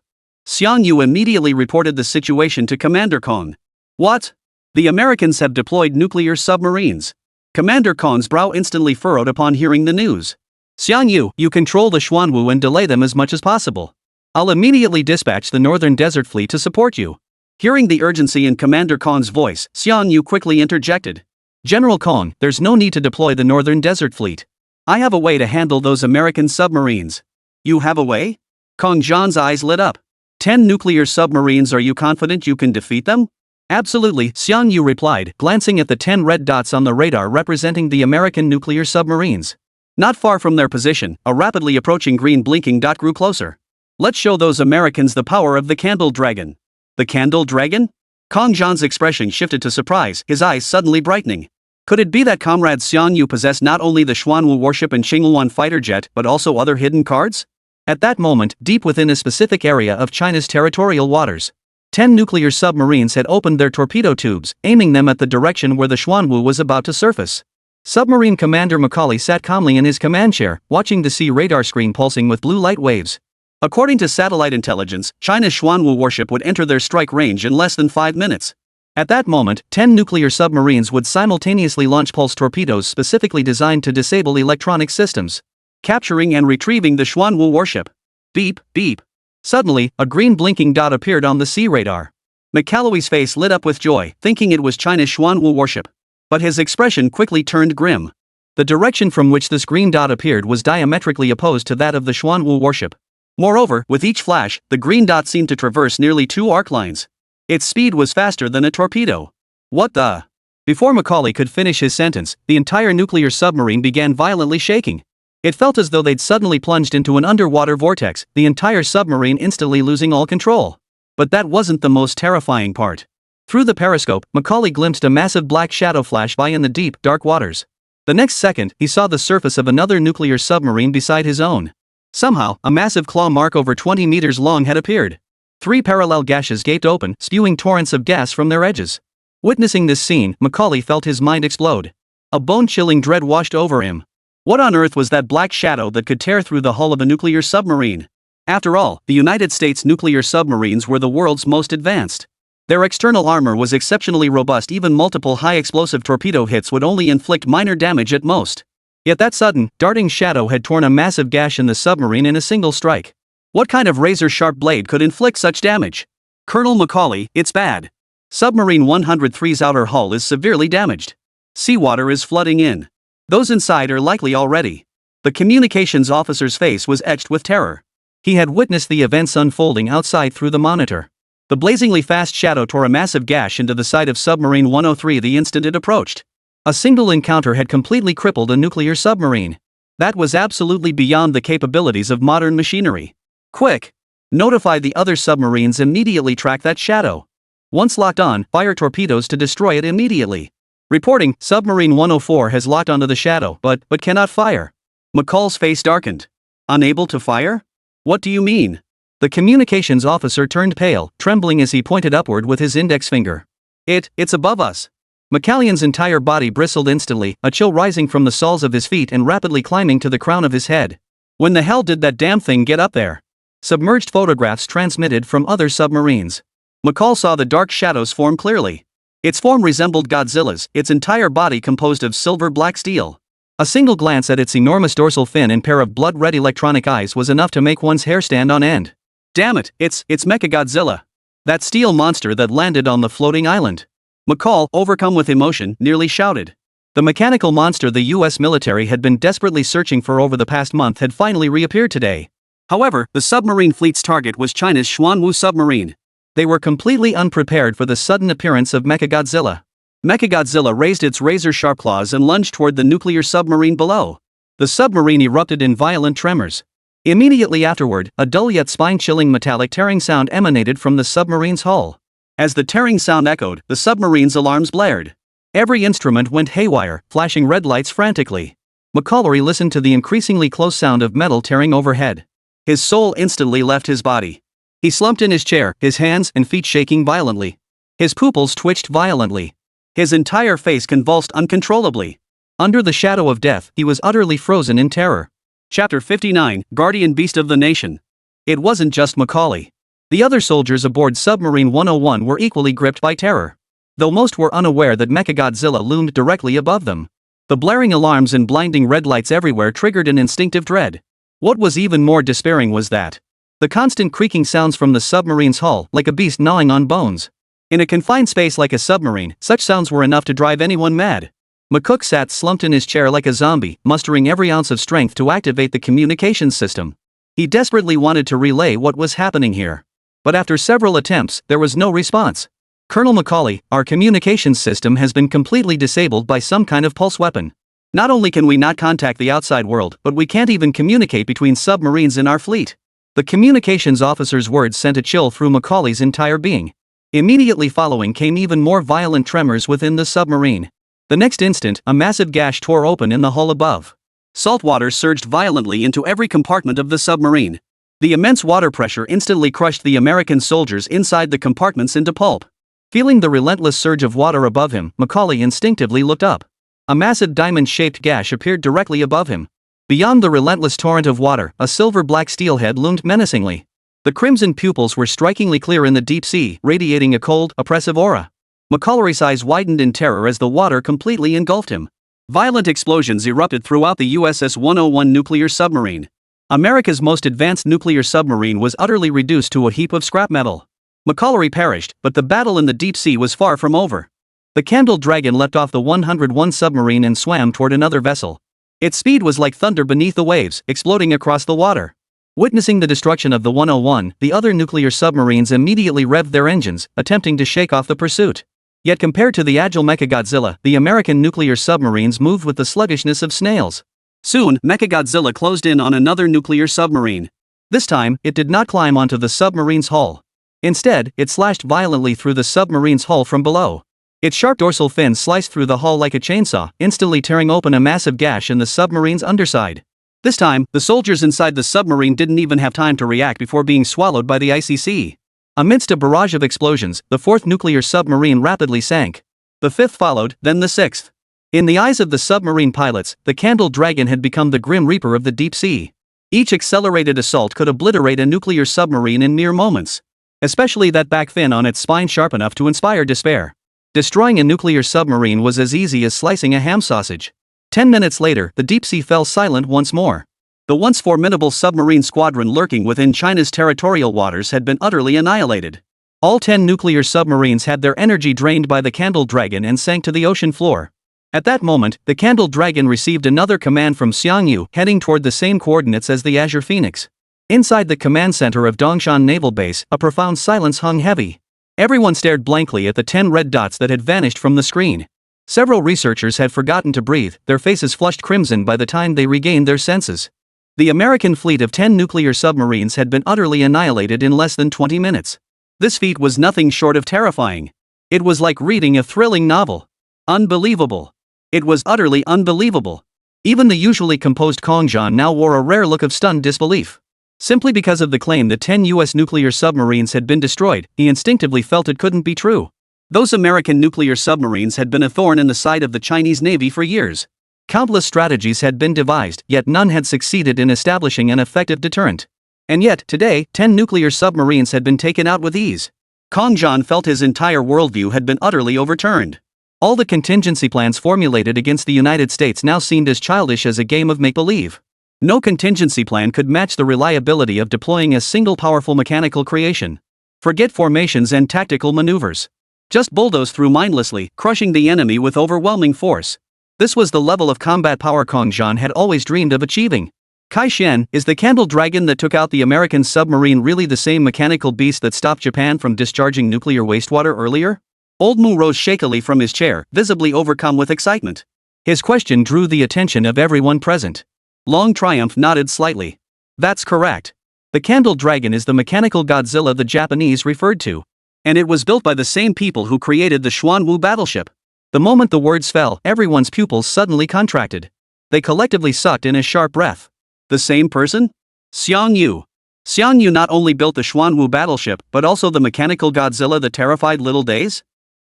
Xiangyu immediately reported the situation to Commander Kong. What? The Americans have deployed nuclear submarines. Commander Kong's brow instantly furrowed upon hearing the news. Xiangyu, you control the Xuanwu and delay them as much as possible. I'll immediately dispatch the Northern Desert Fleet to support you. Hearing the urgency in Commander Kong's voice, Xiangyu quickly interjected. General Kong, there's no need to deploy the Northern Desert Fleet. I have a way to handle those American submarines. You have a way? Kong Zhan's eyes lit up. 10 nuclear submarines, are you confident you can defeat them? Absolutely, Xiangyu replied, glancing at the 10 red dots on the radar representing the American nuclear submarines. Not far from their position, a rapidly approaching green blinking dot grew closer. Let's show those Americans the power of the Candle Dragon. The Candle Dragon? Kong Zhan's expression shifted to surprise, his eyes suddenly brightening. Could it be that Comrade Xiangyu possessed not only the Xuanwu warship and Qingyuan fighter jet but also other hidden cards? At that moment, deep within a specific area of China's territorial waters, 10 nuclear submarines had opened their torpedo tubes, aiming them at the direction where the Xuanwu was about to surface. Submarine Commander Macaulay sat calmly in his command chair, watching the sea radar screen pulsing with blue light waves. According to satellite intelligence, China's Xuanwu warship would enter their strike range in less than 5 minutes. At that moment, 10 nuclear submarines would simultaneously launch pulse torpedoes specifically designed to disable electronic systems, capturing and retrieving the Xuanwu warship. Beep, beep. Suddenly, a green blinking dot appeared on the sea radar. Macalloway's face lit up with joy, thinking it was China's Xuanwu warship. But his expression quickly turned grim. The direction from which this green dot appeared was diametrically opposed to that of the Xuanwu warship. Moreover, with each flash, the green dot seemed to traverse nearly 2 arc lines. Its speed was faster than a torpedo. What the? Before Macaulay could finish his sentence, the entire nuclear submarine began violently shaking. It felt as though they'd suddenly plunged into an underwater vortex, the entire submarine instantly losing all control. But that wasn't the most terrifying part. Through the periscope, Macaulay glimpsed a massive black shadow flash by in the deep, dark waters. The next second, he saw the surface of another nuclear submarine beside his own. Somehow, a massive claw mark over 20 meters long had appeared. 3 parallel gashes gaped open, spewing torrents of gas from their edges. Witnessing this scene, Macaulay felt his mind explode. A bone-chilling dread washed over him. What on earth was that black shadow that could tear through the hull of a nuclear submarine? After all, the United States nuclear submarines were the world's most advanced. Their external armor was exceptionally robust, even multiple high-explosive torpedo hits would only inflict minor damage at most. Yet that sudden, darting shadow had torn a massive gash in the submarine in a single strike. What kind of razor-sharp blade could inflict such damage? Colonel Macaulay, it's bad. Submarine 103's outer hull is severely damaged. Seawater is flooding in. Those inside are likely already. The communications officer's face was etched with terror. He had witnessed the events unfolding outside through the monitor. The blazingly fast shadow tore a massive gash into the side of submarine 103 the instant it approached. A single encounter had completely crippled a nuclear submarine. That was absolutely beyond the capabilities of modern machinery. Quick! Notify the other submarines, immediately track that shadow. Once locked on, fire torpedoes to destroy it immediately. Reporting, submarine 104 has locked onto the shadow, but cannot fire. McCall's face darkened. Unable to fire? What do you mean? The communications officer turned pale, trembling as he pointed upward with his index finger. It's above us. McCallion's entire body bristled instantly, a chill rising from the soles of his feet and rapidly climbing to the crown of his head. When the hell did that damn thing get up there? Submerged photographs transmitted from other submarines. McCall saw the dark shadows form clearly. Its form resembled Godzilla's, its entire body composed of silver-black steel. A single glance at its enormous dorsal fin and pair of blood-red electronic eyes was enough to make one's hair stand on end. Damn it, it's MECHA-GODZILLA. That steel monster that landed on the floating island. McCall, overcome with emotion, nearly shouted. The mechanical monster the US military had been desperately searching for over the past month had finally reappeared today. However, the submarine fleet's target was China's Xuanwu submarine. They were completely unprepared for the sudden appearance of MECHA-GODZILLA. MECHA-GODZILLA raised its razor-sharp claws and lunged toward the nuclear submarine below. The submarine erupted in violent tremors. Immediately afterward, a dull yet spine-chilling metallic tearing sound emanated from the submarine's hull. As the tearing sound echoed, the submarine's alarms blared. Every instrument went haywire, flashing red lights frantically. Macaulay listened to the increasingly close sound of metal tearing overhead. His soul instantly left his body. He slumped in his chair, his hands and feet shaking violently. His pupils twitched violently. His entire face convulsed uncontrollably. Under the shadow of death, he was utterly frozen in terror. Chapter 59, Guardian Beast of the Nation. It wasn't just Macaulay. The other soldiers aboard Submarine 101 were equally gripped by terror. Though most were unaware that MECHA-GODZILLA loomed directly above them. The blaring alarms and blinding red lights everywhere triggered an instinctive dread. What was even more despairing was that the constant creaking sounds from the submarine's hull, like a beast gnawing on bones. In a confined space like a submarine, such sounds were enough to drive anyone mad. McCook sat slumped in his chair like a zombie, mustering every ounce of strength to activate the communications system. He desperately wanted to relay what was happening here. But after several attempts, there was no response. Colonel Macaulay, our communications system has been completely disabled by some kind of pulse weapon. Not only can we not contact the outside world, but we can't even communicate between submarines in our fleet. The communications officer's words sent a chill through Macaulay's entire being. Immediately following came even more violent tremors within the submarine. The next instant, a massive gash tore open in the hull above. Salt water surged violently into every compartment of the submarine. The immense water pressure instantly crushed the American soldiers inside the compartments into pulp. Feeling the relentless surge of water above him, Macaulay instinctively looked up. A massive diamond-shaped gash appeared directly above him. Beyond the relentless torrent of water, a silver-black steelhead loomed menacingly. The crimson pupils were strikingly clear in the deep sea, radiating a cold, oppressive aura. Macaulay's eyes widened in terror as the water completely engulfed him. Violent explosions erupted throughout the USS 101 nuclear submarine. America's most advanced nuclear submarine was utterly reduced to a heap of scrap metal. Macaulay perished, but the battle in the deep sea was far from over. The Candle Dragon leapt off the 101 submarine and swam toward another vessel. Its speed was like thunder beneath the waves, exploding across the water. Witnessing the destruction of the 101, the other nuclear submarines immediately revved their engines, attempting to shake off the pursuit. Yet compared to the agile MECHA-GODZILLA, the American nuclear submarines moved with the sluggishness of snails. Soon, MECHA-GODZILLA closed in on another nuclear submarine. This time, it did not climb onto the submarine's hull. Instead, it slashed violently through the submarine's hull from below. Its sharp dorsal fin sliced through the hull like a chainsaw, instantly tearing open a massive gash in the submarine's underside. This time, the soldiers inside the submarine didn't even have time to react before being swallowed by the icy sea. Amidst a barrage of explosions, the fourth nuclear submarine rapidly sank. The fifth followed, then the sixth. In the eyes of the submarine pilots, the Candle Dragon had become the grim reaper of the deep sea. Each accelerated assault could obliterate a nuclear submarine in mere moments. Especially that back fin on its spine sharp enough to inspire despair. Destroying a nuclear submarine was as easy as slicing a ham sausage. 10 minutes later, the deep sea fell silent once more. The once formidable submarine squadron lurking within China's territorial waters had been utterly annihilated. All 10 nuclear submarines had their energy drained by the Candle Dragon and sank to the ocean floor. At that moment, the Candle Dragon received another command from Xiangyu, heading toward the same coordinates as the Azure Phoenix. Inside the command center of Dongshan Naval Base, a profound silence hung heavy. Everyone stared blankly at the 10 red dots that had vanished from the screen. Several researchers had forgotten to breathe, their faces flushed crimson by the time they regained their senses. The American fleet of 10 nuclear submarines had been utterly annihilated in less than 20 minutes. This feat was nothing short of terrifying. It was like reading a thrilling novel. Unbelievable. It was utterly unbelievable. Even the usually composed Kong Zhan now wore a rare look of stunned disbelief. Simply because of the claim that 10 U.S. nuclear submarines had been destroyed, he instinctively felt it couldn't be true. Those American nuclear submarines had been a thorn in the side of the Chinese Navy for years. Countless strategies had been devised, yet none had succeeded in establishing an effective deterrent. And yet, today, 10 nuclear submarines had been taken out with ease. Kong Zhan felt his entire worldview had been utterly overturned. All the contingency plans formulated against the United States now seemed as childish as a game of make-believe. No contingency plan could match the reliability of deploying a single powerful mechanical creation. Forget formations and tactical maneuvers. Just bulldoze through mindlessly, crushing the enemy with overwhelming force. This was the level of combat power Kong Zhan had always dreamed of achieving. Kai Shen, is the Candle Dragon that took out the American submarine really the same mechanical beast that stopped Japan from discharging nuclear wastewater earlier? Old Mu rose shakily from his chair, visibly overcome with excitement. His question drew the attention of everyone present. Long Triumph nodded slightly. That's correct. The Candle Dragon is the mechanical Godzilla the Japanese referred to. And it was built by the same people who created the Xuanwu battleship. The moment the words fell, everyone's pupils suddenly contracted. They collectively sucked in a sharp breath. The same person? Xiangyu. Xiangyu not only built the Xuanwu battleship, but also the mechanical Godzilla that terrified little Days?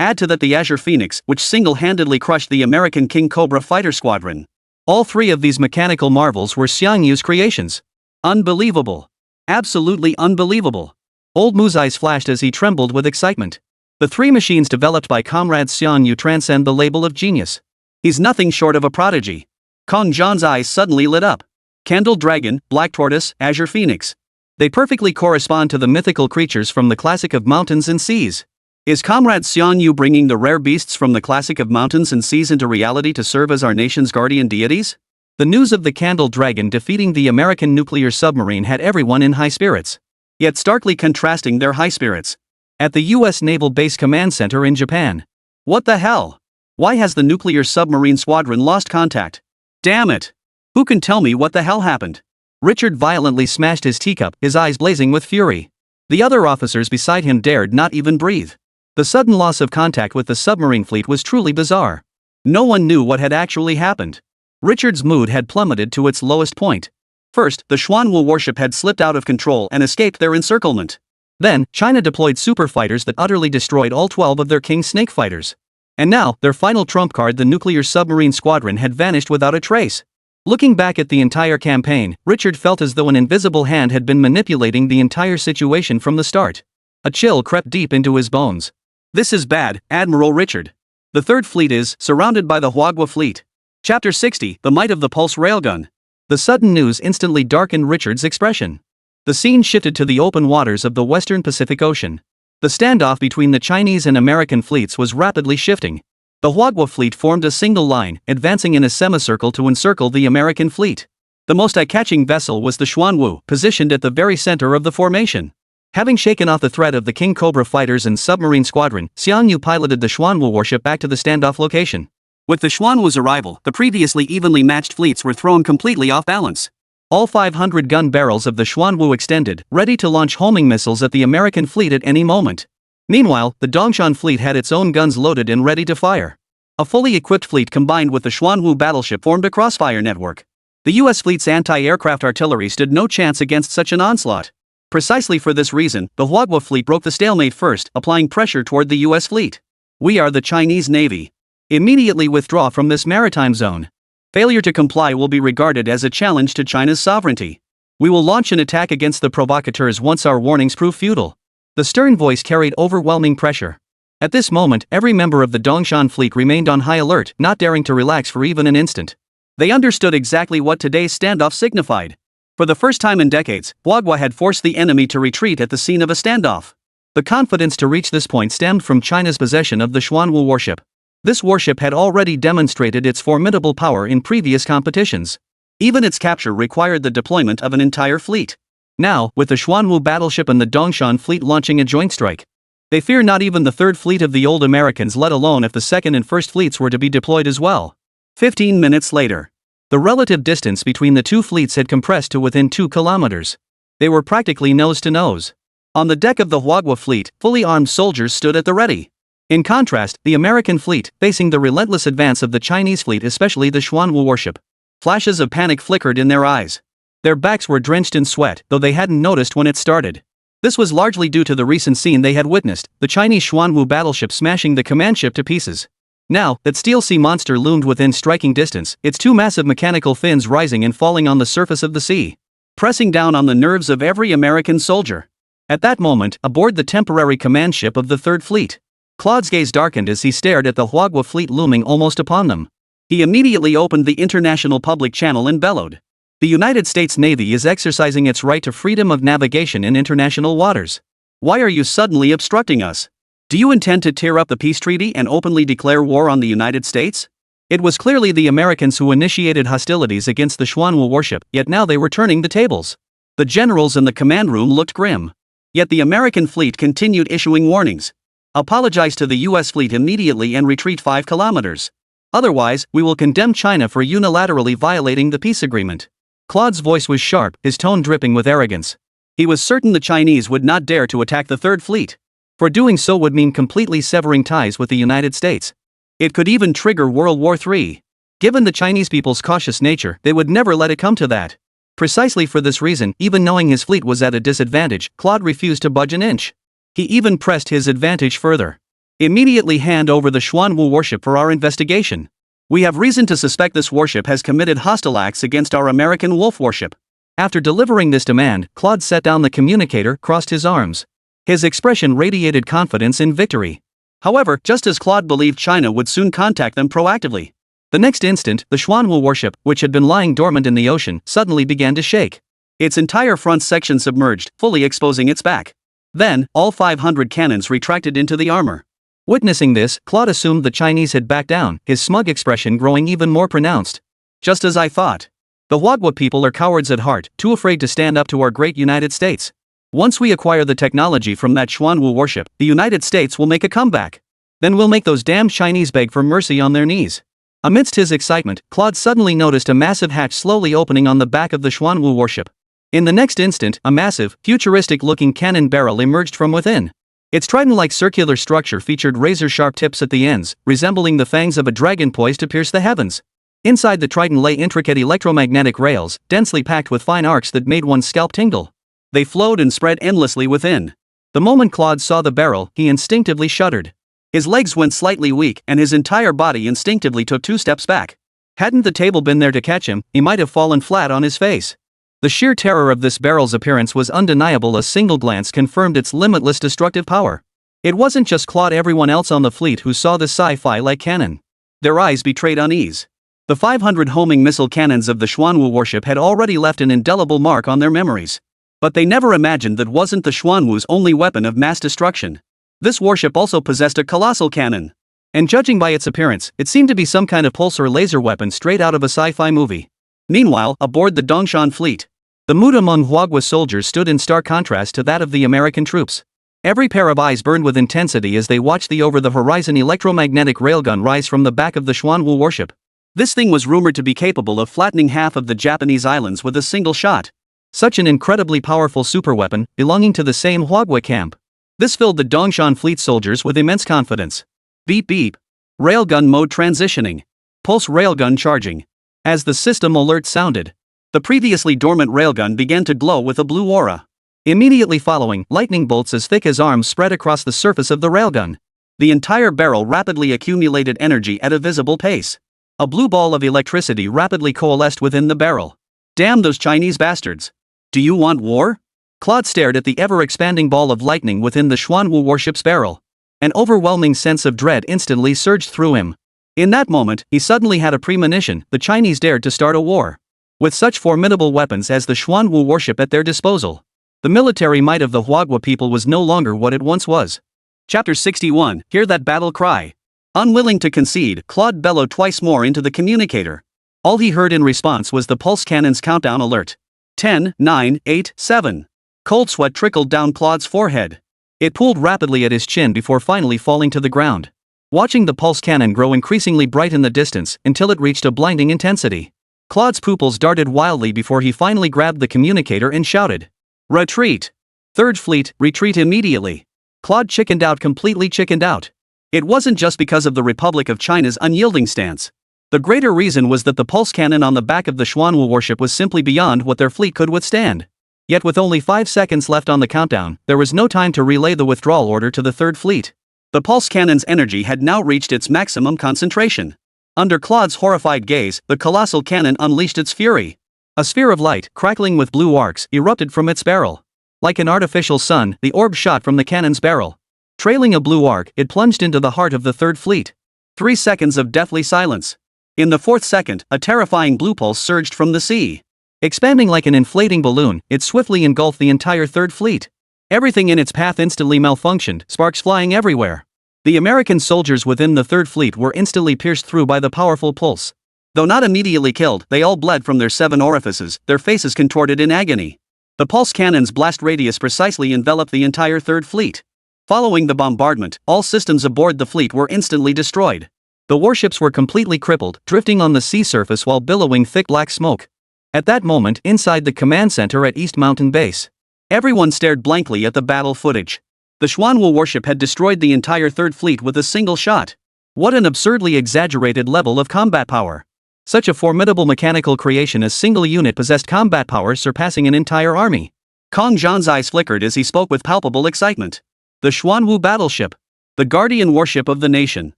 Add to that the Azure Phoenix, which single-handedly crushed the American King Cobra fighter squadron. All three of these mechanical marvels were Xiangyu's creations. Unbelievable. Absolutely unbelievable. Old Mu's eyes flashed as he trembled with excitement. The three machines developed by Comrade Xiangyu transcend the label of genius. He's nothing short of a prodigy. Kong Zhan's eyes suddenly lit up. Candle Dragon, Black Tortoise, Azure Phoenix. They perfectly correspond to the mythical creatures from the classic of mountains and seas. Is Comrade Xiangyu bringing the rare beasts from the classic of mountains and seas into reality to serve as our nation's guardian deities? The news of the Candle Dragon defeating the American nuclear submarine had everyone in high spirits. Yet starkly contrasting their high spirits. At the U.S. Naval Base Command Center in Japan. What the hell? Why has the nuclear submarine squadron lost contact? Damn it! Who can tell me what the hell happened? Richard violently smashed his teacup, his eyes blazing with fury. The other officers beside him dared not even breathe. The sudden loss of contact with the submarine fleet was truly bizarre. No one knew what had actually happened. Richard's mood had plummeted to its lowest point. First, the Xuanwu warship had slipped out of control and escaped their encirclement. Then, China deployed superfighters that utterly destroyed all 12 of their King Snake fighters. And now, their final trump card, the nuclear submarine squadron, had vanished without a trace. Looking back at the entire campaign, Richard felt as though an invisible hand had been manipulating the entire situation from the start. A chill crept deep into his bones. This is bad, Admiral Richard. The Third Fleet is surrounded by the Huagua fleet. Chapter 60, The Might of the Pulse Railgun. The sudden news instantly darkened Richard's expression. The scene shifted to the open waters of the western Pacific Ocean. The standoff between the Chinese and American fleets was rapidly shifting. The Huagua fleet formed a single line, advancing in a semicircle to encircle the American fleet. The most eye-catching vessel was the Xuanwu, positioned at the very center of the formation. Having shaken off the threat of the King Cobra fighters and submarine squadron, Xiangyu piloted the Xuanwu warship back to the standoff location. With the Xuanwu's arrival, the previously evenly matched fleets were thrown completely off balance. All 500 gun barrels of the Xuanwu extended, ready to launch homing missiles at the American fleet at any moment. Meanwhile, the Dongshan fleet had its own guns loaded and ready to fire. A fully equipped fleet combined with the Xuanwu battleship formed a crossfire network. The U.S. fleet's anti-aircraft artillery stood no chance against such an onslaught. Precisely for this reason, the Huagua fleet broke the stalemate first, applying pressure toward the U.S. fleet. We are the Chinese Navy. Immediately withdraw from this maritime zone. Failure to comply will be regarded as a challenge to China's sovereignty. We will launch an attack against the provocateurs once our warnings prove futile. The stern voice carried overwhelming pressure. At this moment, every member of the Dongshan fleet remained on high alert, not daring to relax for even an instant. They understood exactly what today's standoff signified. For the first time in decades, Huagua had forced the enemy to retreat at the scene of a standoff. The confidence to reach this point stemmed from China's possession of the Xuanwu warship. This warship had already demonstrated its formidable power in previous competitions. Even its capture required the deployment of an entire fleet. Now, with the Xuanwu battleship and the Dongshan fleet launching a joint strike, they fear not even the Third Fleet of the old Americans, let alone if the Second and First Fleets were to be deployed as well. 15 minutes later. The relative distance between the two fleets had compressed to within 2 kilometers. They were practically nose to nose. On the deck of the Huagua fleet, fully armed soldiers stood at the ready. In contrast, the American fleet, facing the relentless advance of the Chinese fleet, especially the Xuanwu warship. Flashes of panic flickered in their eyes. Their backs were drenched in sweat, though they hadn't noticed when it started. This was largely due to the recent scene they had witnessed, the Chinese Xuanwu battleship smashing the command ship to pieces. Now, that steel sea monster loomed within striking distance, its 2 massive mechanical fins rising and falling on the surface of the sea, pressing down on the nerves of every American soldier. At that moment, aboard the temporary command ship of the Third Fleet, Claude's gaze darkened as he stared at the Huagua fleet looming almost upon them. He immediately opened the international public channel and bellowed. The United States Navy is exercising its right to freedom of navigation in international waters. Why are you suddenly obstructing us? Do you intend to tear up the peace treaty and openly declare war on the United States? It was clearly the Americans who initiated hostilities against the Xuanwu warship, yet now they were turning the tables. The generals in the command room looked grim. Yet the American fleet continued issuing warnings. Apologize to the U.S. fleet immediately and retreat 5 kilometers. Otherwise, we will condemn China for unilaterally violating the peace agreement. Claude's voice was sharp, his tone dripping with arrogance. He was certain the Chinese would not dare to attack the Third Fleet. For doing so would mean completely severing ties with the United States. It could even trigger World War III. Given the Chinese people's cautious nature, they would never let it come to that. Precisely for this reason, even knowing his fleet was at a disadvantage, Claude refused to budge an inch. He even pressed his advantage further. Immediately hand over the Xuanwu warship for our investigation. We have reason to suspect this warship has committed hostile acts against our American Wolf warship. After delivering this demand, Claude set down the communicator, crossed his arms. His expression radiated confidence in victory. However, just as Claude believed China would soon contact them proactively, the next instant, the Xuanwu warship, which had been lying dormant in the ocean, suddenly began to shake. Its entire front section submerged, fully exposing its back. Then, all 500 cannons retracted into the armor. Witnessing this, Claude assumed the Chinese had backed down, his smug expression growing even more pronounced. Just as I thought. The Huagua people are cowards at heart, too afraid to stand up to our great United States. Once we acquire the technology from that Xuanwu warship, the United States will make a comeback. Then we'll make those damn Chinese beg for mercy on their knees. Amidst his excitement, Claude suddenly noticed a massive hatch slowly opening on the back of the Xuanwu warship. In the next instant, a massive, futuristic-looking cannon barrel emerged from within. Its trident-like circular structure featured razor-sharp tips at the ends, resembling the fangs of a dragon poised to pierce the heavens. Inside the Triton lay intricate electromagnetic rails, densely packed with fine arcs that made one's scalp tingle. They flowed and spread endlessly within. The moment Claude saw the barrel, he instinctively shuddered. His legs went slightly weak and his entire body instinctively took 2 steps back. Hadn't the table been there to catch him, he might have fallen flat on his face. The sheer terror of this barrel's appearance was undeniable. A single glance confirmed its limitless destructive power. It wasn't just Claude, everyone else on the fleet who saw the sci-fi-like cannon. Their eyes betrayed unease. The 500 homing missile cannons of the Xuanwu warship had already left an indelible mark on their memories. But they never imagined that wasn't the Xuanwu's only weapon of mass destruction. This warship also possessed a colossal cannon. And judging by its appearance, it seemed to be some kind of pulse or laser weapon straight out of a sci-fi movie. Meanwhile, aboard the Dongshan fleet, the Muda manhwa soldiers stood in stark contrast to that of the American troops. Every pair of eyes burned with intensity as they watched the over-the-horizon electromagnetic railgun rise from the back of the Xuanwu warship. This thing was rumored to be capable of flattening half of the Japanese islands with a single shot. Such an incredibly powerful superweapon, belonging to the same manhwa camp. This filled the Dongshan fleet soldiers with immense confidence. Beep beep. Railgun mode transitioning. Pulse railgun charging. As the system alert sounded, the previously dormant railgun began to glow with a blue aura. Immediately following, lightning bolts as thick as arms spread across the surface of the railgun. The entire barrel rapidly accumulated energy at a visible pace. A blue ball of electricity rapidly coalesced within the barrel. Damn those Chinese bastards. Do you want war? Claude stared at the ever-expanding ball of lightning within the Xuanwu warship's barrel. An overwhelming sense of dread instantly surged through him. In that moment, he suddenly had a premonition: the Chinese dared to start a war. With such formidable weapons as the Xuanwu warship at their disposal, the military might of the manhwa people was no longer what it once was. Chapter 61, Hear that battle cry. Unwilling to concede, Claude bellowed twice more into the communicator. All he heard in response was the pulse cannon's countdown alert. 10, 9, 8, 7. Cold sweat trickled down Claude's forehead. It pooled rapidly at his chin before finally falling to the ground. Watching the pulse cannon grow increasingly bright in the distance until it reached a blinding intensity, Claude's pupils darted wildly before he finally grabbed the communicator and shouted, "Retreat! Third Fleet, retreat immediately!" Claude chickened out, completely chickened out. It wasn't just because of the Republic of China's unyielding stance. The greater reason was that the pulse cannon on the back of the Xuanwu warship was simply beyond what their fleet could withstand. Yet with only 5 seconds left on the countdown, there was no time to relay the withdrawal order to the Third Fleet. The pulse cannon's energy had now reached its maximum concentration. Under Claude's horrified gaze, the colossal cannon unleashed its fury. A sphere of light, crackling with blue arcs, erupted from its barrel. Like an artificial sun, the orb shot from the cannon's barrel. Trailing a blue arc, it plunged into the heart of the Third Fleet. 3 seconds of deathly silence. In the 4th second, a terrifying blue pulse surged from the sea. Expanding like an inflating balloon, it swiftly engulfed the entire Third Fleet. Everything in its path instantly malfunctioned, sparks flying everywhere. The American soldiers within the Third Fleet were instantly pierced through by the powerful pulse. Though not immediately killed, they all bled from their 7 orifices, their faces contorted in agony. The pulse cannon's blast radius precisely enveloped the entire Third Fleet. Following the bombardment, all systems aboard the fleet were instantly destroyed. The warships were completely crippled, drifting on the sea surface while billowing thick black smoke. At that moment, inside the command center at East Mountain Base, everyone stared blankly at the battle footage. The Xuanwu warship had destroyed the entire Third Fleet with a single shot. What an absurdly exaggerated level of combat power. Such a formidable mechanical creation, a single unit possessed combat power surpassing an entire army. Kong Zhan's eyes flickered as he spoke with palpable excitement. The Xuanwu battleship. The guardian warship of the nation.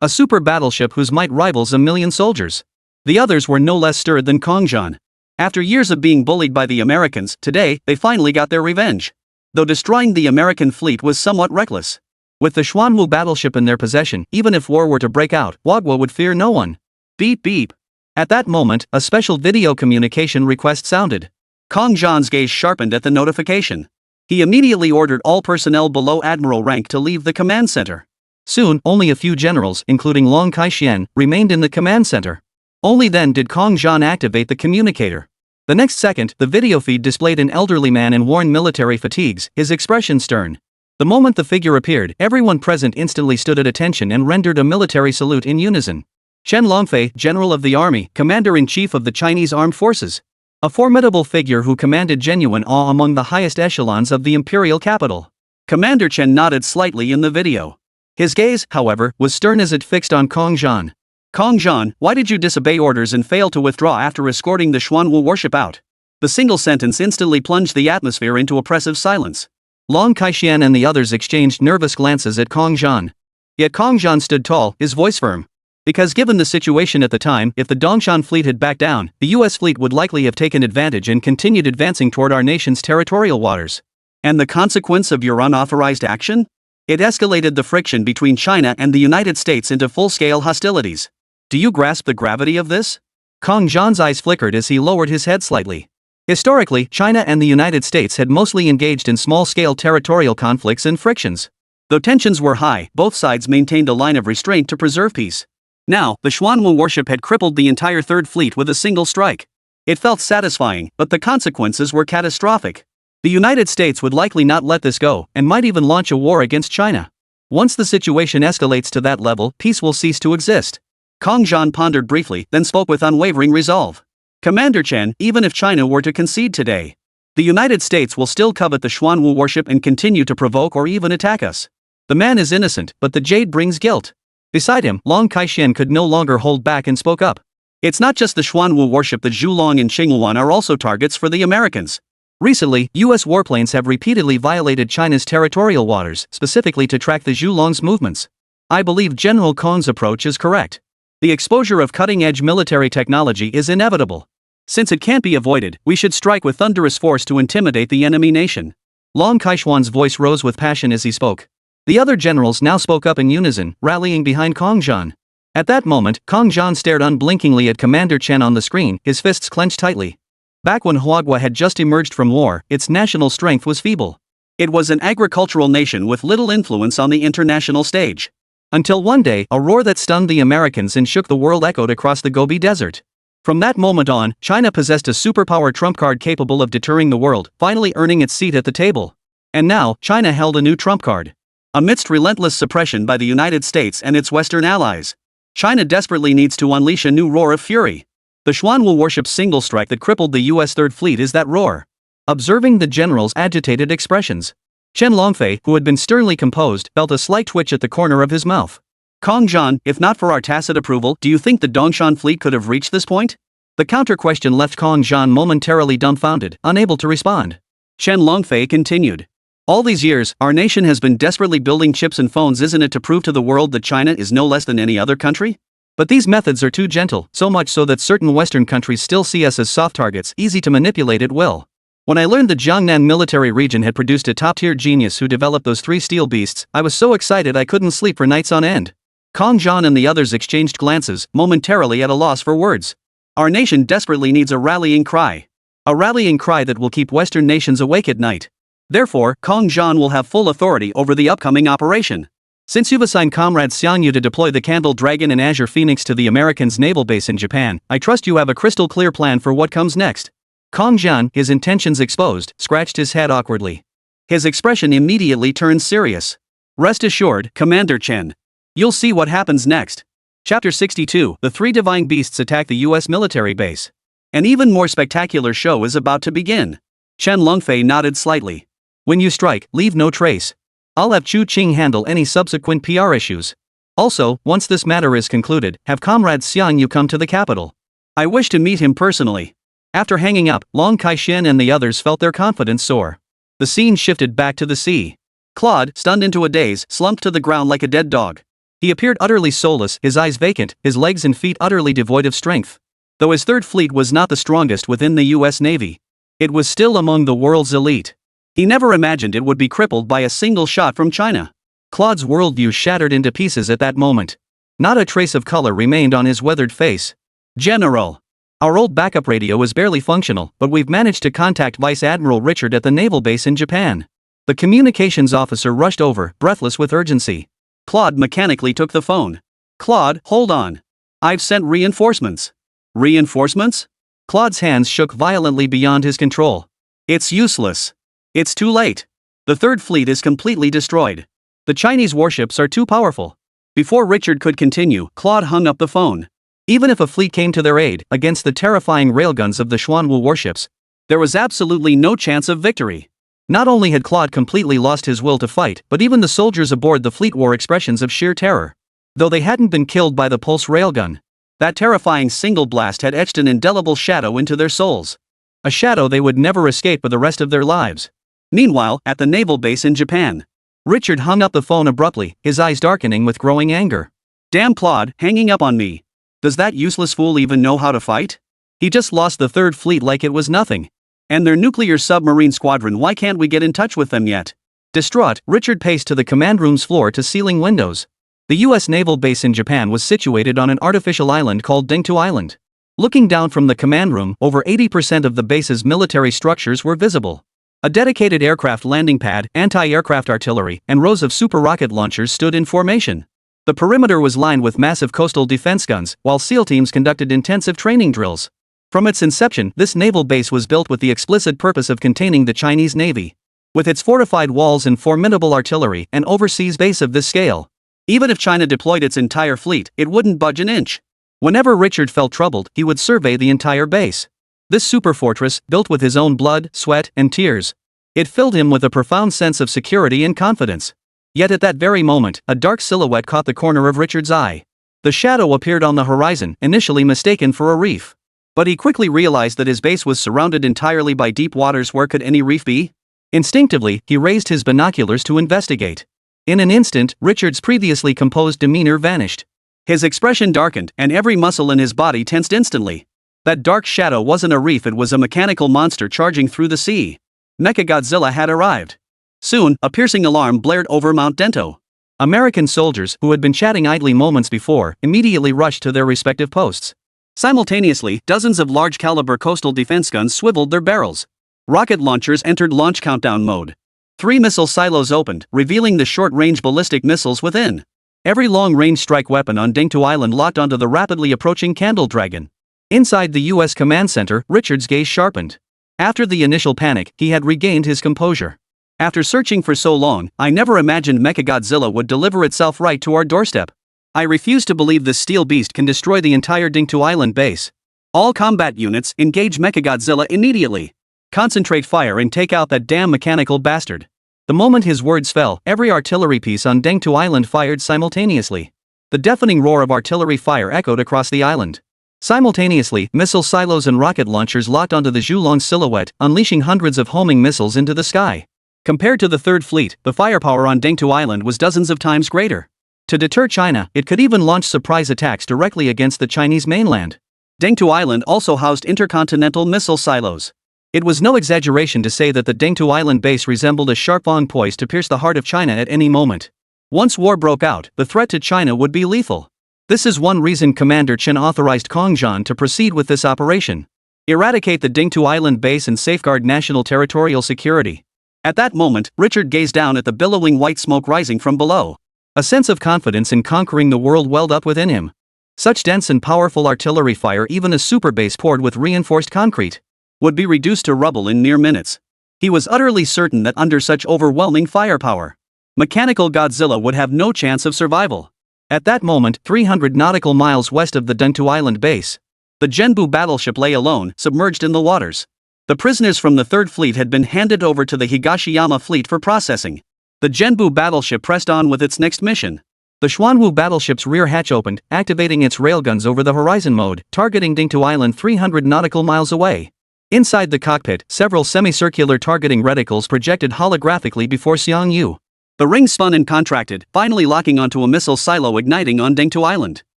A super battleship whose might rivals 1,000,000 soldiers. The others were no less stirred than Kong Zhan. After years of being bullied by the Americans, today, they finally got their revenge. Though destroying the American fleet was somewhat reckless. With the Xuanwu battleship in their possession, even if war were to break out, manhwa would fear no one. Beep beep. At that moment, a special video communication request sounded. Kong Zhan's gaze sharpened at the notification. He immediately ordered all personnel below admiral rank to leave the command center. Soon, only a few generals, including Long Kai-Shian, remained in the command center. Only then did Kong Zhan activate the communicator. The next second, the video feed displayed an elderly man in worn military fatigues, his expression stern. The moment the figure appeared, everyone present instantly stood at attention and rendered a military salute in unison. Chen Longfei, General of the Army, Commander-in-Chief of the Chinese Armed Forces. A formidable figure who commanded genuine awe among the highest echelons of the imperial capital. Commander Chen nodded slightly in the video. His gaze, however, was stern as it fixed on Kong Zhan. Kong Zhan, why did you disobey orders and fail to withdraw after escorting the Xuanwu warship out? The single sentence instantly plunged the atmosphere into oppressive silence. Long Kaixian and the others exchanged nervous glances at Kong Zhan. Yet Kong Zhan stood tall, his voice firm. Because given the situation at the time, if the Dongshan fleet had backed down, the US fleet would likely have taken advantage and continued advancing toward our nation's territorial waters. And the consequence of your unauthorized action? It escalated the friction between China and the United States into full-scale hostilities. Do you grasp the gravity of this? Kong Zhan's eyes flickered as he lowered his head slightly. Historically, China and the United States had mostly engaged in small-scale territorial conflicts and frictions. Though tensions were high, both sides maintained a line of restraint to preserve peace. Now, the Xuanwu warship had crippled the entire Third Fleet with a single strike. It felt satisfying, but the consequences were catastrophic. The United States would likely not let this go, and might even launch a war against China. Once the situation escalates to that level, peace will cease to exist. Kong Zhan pondered briefly, then spoke with unwavering resolve. Commander Chen, even if China were to concede today, the United States will still covet the Xuanwu warship and continue to provoke or even attack us. The man is innocent, but the jade brings guilt. Beside him, Long Kaixian could no longer hold back and spoke up. It's not just the Xuanwu warship, the Zhulong and Qingyuan are also targets for the Americans. Recently, US warplanes have repeatedly violated China's territorial waters, specifically to track the Zhulong's movements. I believe General Kong's approach is correct. The exposure of cutting-edge military technology is inevitable. Since it can't be avoided, we should strike with thunderous force to intimidate the enemy nation. Long Kaixian's voice rose with passion as he spoke. The other generals now spoke up in unison, rallying behind Kong Zhan. At that moment, Kong Zhan stared unblinkingly at Commander Chen on the screen, his fists clenched tightly. Back when Huagua had just emerged from war, its national strength was feeble. It was an agricultural nation with little influence on the international stage. Until one day, a roar that stunned the Americans and shook the world echoed across the Gobi Desert. From that moment on, China possessed a superpower trump card capable of deterring the world, finally earning its seat at the table. And now, China held a new trump card. Amidst relentless suppression by the United States and its Western allies, China desperately needs to unleash a new roar of fury. The Xuanwu warship's single strike that crippled the US Third Fleet is that roar. Observing the general's agitated expressions, Chen Longfei, who had been sternly composed, felt a slight twitch at the corner of his mouth. Kong Zhan, if not for our tacit approval, do you think the Dongshan fleet could have reached this point? The counter-question left Kong Zhan momentarily dumbfounded, unable to respond. Chen Longfei continued. All these years, our nation has been desperately building chips and phones, isn't it, to prove to the world that China is no less than any other country? But these methods are too gentle, so much so that certain Western countries still see us as soft targets, easy to manipulate at will. When I learned the Jiangnan military region had produced a top-tier genius who developed those 3 steel beasts, I was so excited I couldn't sleep for nights on end. Kong Zhan and the others exchanged glances, momentarily at a loss for words. Our nation desperately needs a rallying cry. A rallying cry that will keep Western nations awake at night. Therefore, Kong Zhan will have full authority over the upcoming operation. Since you've assigned Comrade Xiang Yu to deploy the Candle Dragon and Azure Phoenix to the Americans' naval base in Japan, I trust you have a crystal clear plan for what comes next. Kong Zhan, his intentions exposed, scratched his head awkwardly. His expression immediately turned serious. Rest assured, Commander Chen. You'll see what happens next. Chapter 62, The 3 Divine Beasts Attack the US Military Base. An even more spectacular show is about to begin. Chen Longfei nodded slightly. When you strike, leave no trace. I'll have Chu Qing handle any subsequent PR issues. Also, once this matter is concluded, have Comrade Xiang Yu come to the capital. I wish to meet him personally. After hanging up, Long Kaixian and the others felt their confidence soar. The scene shifted back to the sea. Claude, stunned into a daze, slumped to the ground like a dead dog. He appeared utterly soulless, his eyes vacant, his legs and feet utterly devoid of strength. Though his Third Fleet was not the strongest within the US Navy, it was still among the world's elite. He never imagined it would be crippled by a single shot from China. Claude's worldview shattered into pieces at that moment. Not a trace of color remained on his weathered face. General. Our old backup radio is barely functional, but we've managed to contact Vice Admiral Richard at the naval base in Japan. The communications officer rushed over, breathless with urgency. Claude mechanically took the phone. Claude, hold on. I've sent reinforcements. Reinforcements? Claude's hands shook violently beyond his control. It's useless. It's too late. The Third Fleet is completely destroyed. The Chinese warships are too powerful. Before Richard could continue, Claude hung up the phone. Even if a fleet came to their aid, against the terrifying railguns of the Xuanwu warships, there was absolutely no chance of victory. Not only had Claude completely lost his will to fight, but even the soldiers aboard the fleet wore expressions of sheer terror. though they hadn't been killed by the pulse railgun. That terrifying single blast had etched an indelible shadow into their souls. A shadow they would never escape for the rest of their lives. Meanwhile, at the naval base in Japan, Richard hung up the phone abruptly, his eyes darkening with growing anger. Damn Claude, hanging up on me. Does that useless fool even know how to fight? He just lost the Third Fleet like it was nothing. And their nuclear submarine squadron, why can't we get in touch with them yet? Distraught, Richard paced to the command room's floor-to-ceiling windows. The U.S. naval base in Japan was situated on an artificial island called Dengtu Island. Looking down from the command room, over 80% of the base's military structures were visible. A dedicated aircraft landing pad, anti-aircraft artillery, and rows of super rocket launchers stood in formation. The perimeter was lined with massive coastal defense guns, while SEAL teams conducted intensive training drills. From its inception, this naval base was built with the explicit purpose of containing the Chinese Navy. With its fortified walls and formidable artillery, an overseas base of this scale, even if China deployed its entire fleet, it wouldn't budge an inch. Whenever Richard felt troubled, he would survey the entire base. This superfortress, built with his own blood, sweat, and tears. It filled him with a profound sense of security and confidence. Yet at that very moment, a dark silhouette caught the corner of Richard's eye. The shadow appeared on the horizon, initially mistaken for a reef. But he quickly realized that his base was surrounded entirely by deep waters. Where could any reef be? Instinctively, he raised his binoculars to investigate. In an instant, Richard's previously composed demeanor vanished. His expression darkened, and every muscle in his body tensed instantly. That dark shadow wasn't a reef, it was a mechanical monster charging through the sea. MECHA-GODZILLA had arrived. Soon, a piercing alarm blared over Mount Dento. American soldiers, who had been chatting idly moments before, immediately rushed to their respective posts. Simultaneously, dozens of large-caliber coastal defense guns swiveled their barrels. Rocket launchers entered launch countdown mode. 3 missile silos opened, revealing the short-range ballistic missiles within. Every long-range strike weapon on Dengtu Island locked onto the rapidly approaching Candle Dragon. Inside the U.S. command center, Richard's gaze sharpened. After the initial panic, he had regained his composure. After searching for so long, I never imagined MECHA-GODZILLA would deliver itself right to our doorstep. I refuse to believe this steel beast can destroy the entire Dengtu Island base. All combat units, engage MECHA-GODZILLA immediately. Concentrate fire and take out that damn mechanical bastard. The moment his words fell, every artillery piece on Dengtu Island fired simultaneously. The deafening roar of artillery fire echoed across the island. Simultaneously, missile silos and rocket launchers locked onto the Zhulong silhouette, unleashing hundreds of homing missiles into the sky. Compared to the Third Fleet, the firepower on Dengtu Island was dozens of times greater. To deter China, it could even launch surprise attacks directly against the Chinese mainland. Dengtu Island also housed intercontinental missile silos. It was no exaggeration to say that the Dengtu Island base resembled a sharp fang poised to pierce the heart of China at any moment. Once war broke out, the threat to China would be lethal. This is one reason Commander Chen authorized Kong Zhan to proceed with this operation. Eradicate the Dengtu Island base and safeguard national territorial security. At that moment, Richard gazed down at the billowing white smoke rising from below. A sense of confidence in conquering the world welled up within him. Such dense and powerful artillery fire, even a super base poured with reinforced concrete, would be reduced to rubble in mere minutes. He was utterly certain that under such overwhelming firepower, Mechanical Godzilla would have no chance of survival. At that moment, 300 nautical miles west of the Dengtu Island base, the Genbu battleship lay alone, submerged in the waters. The prisoners from the Third Fleet had been handed over to the Higashiyama fleet for processing. The Genbu battleship pressed on with its next mission. The Xuanwu battleship's rear hatch opened, activating its railguns over the horizon mode, targeting Dengtu Island 300 nautical miles away. Inside the cockpit, several semicircular targeting reticles projected holographically before Xiangyu. The ring spun and contracted, finally locking onto a missile silo igniting on Dengtu Island.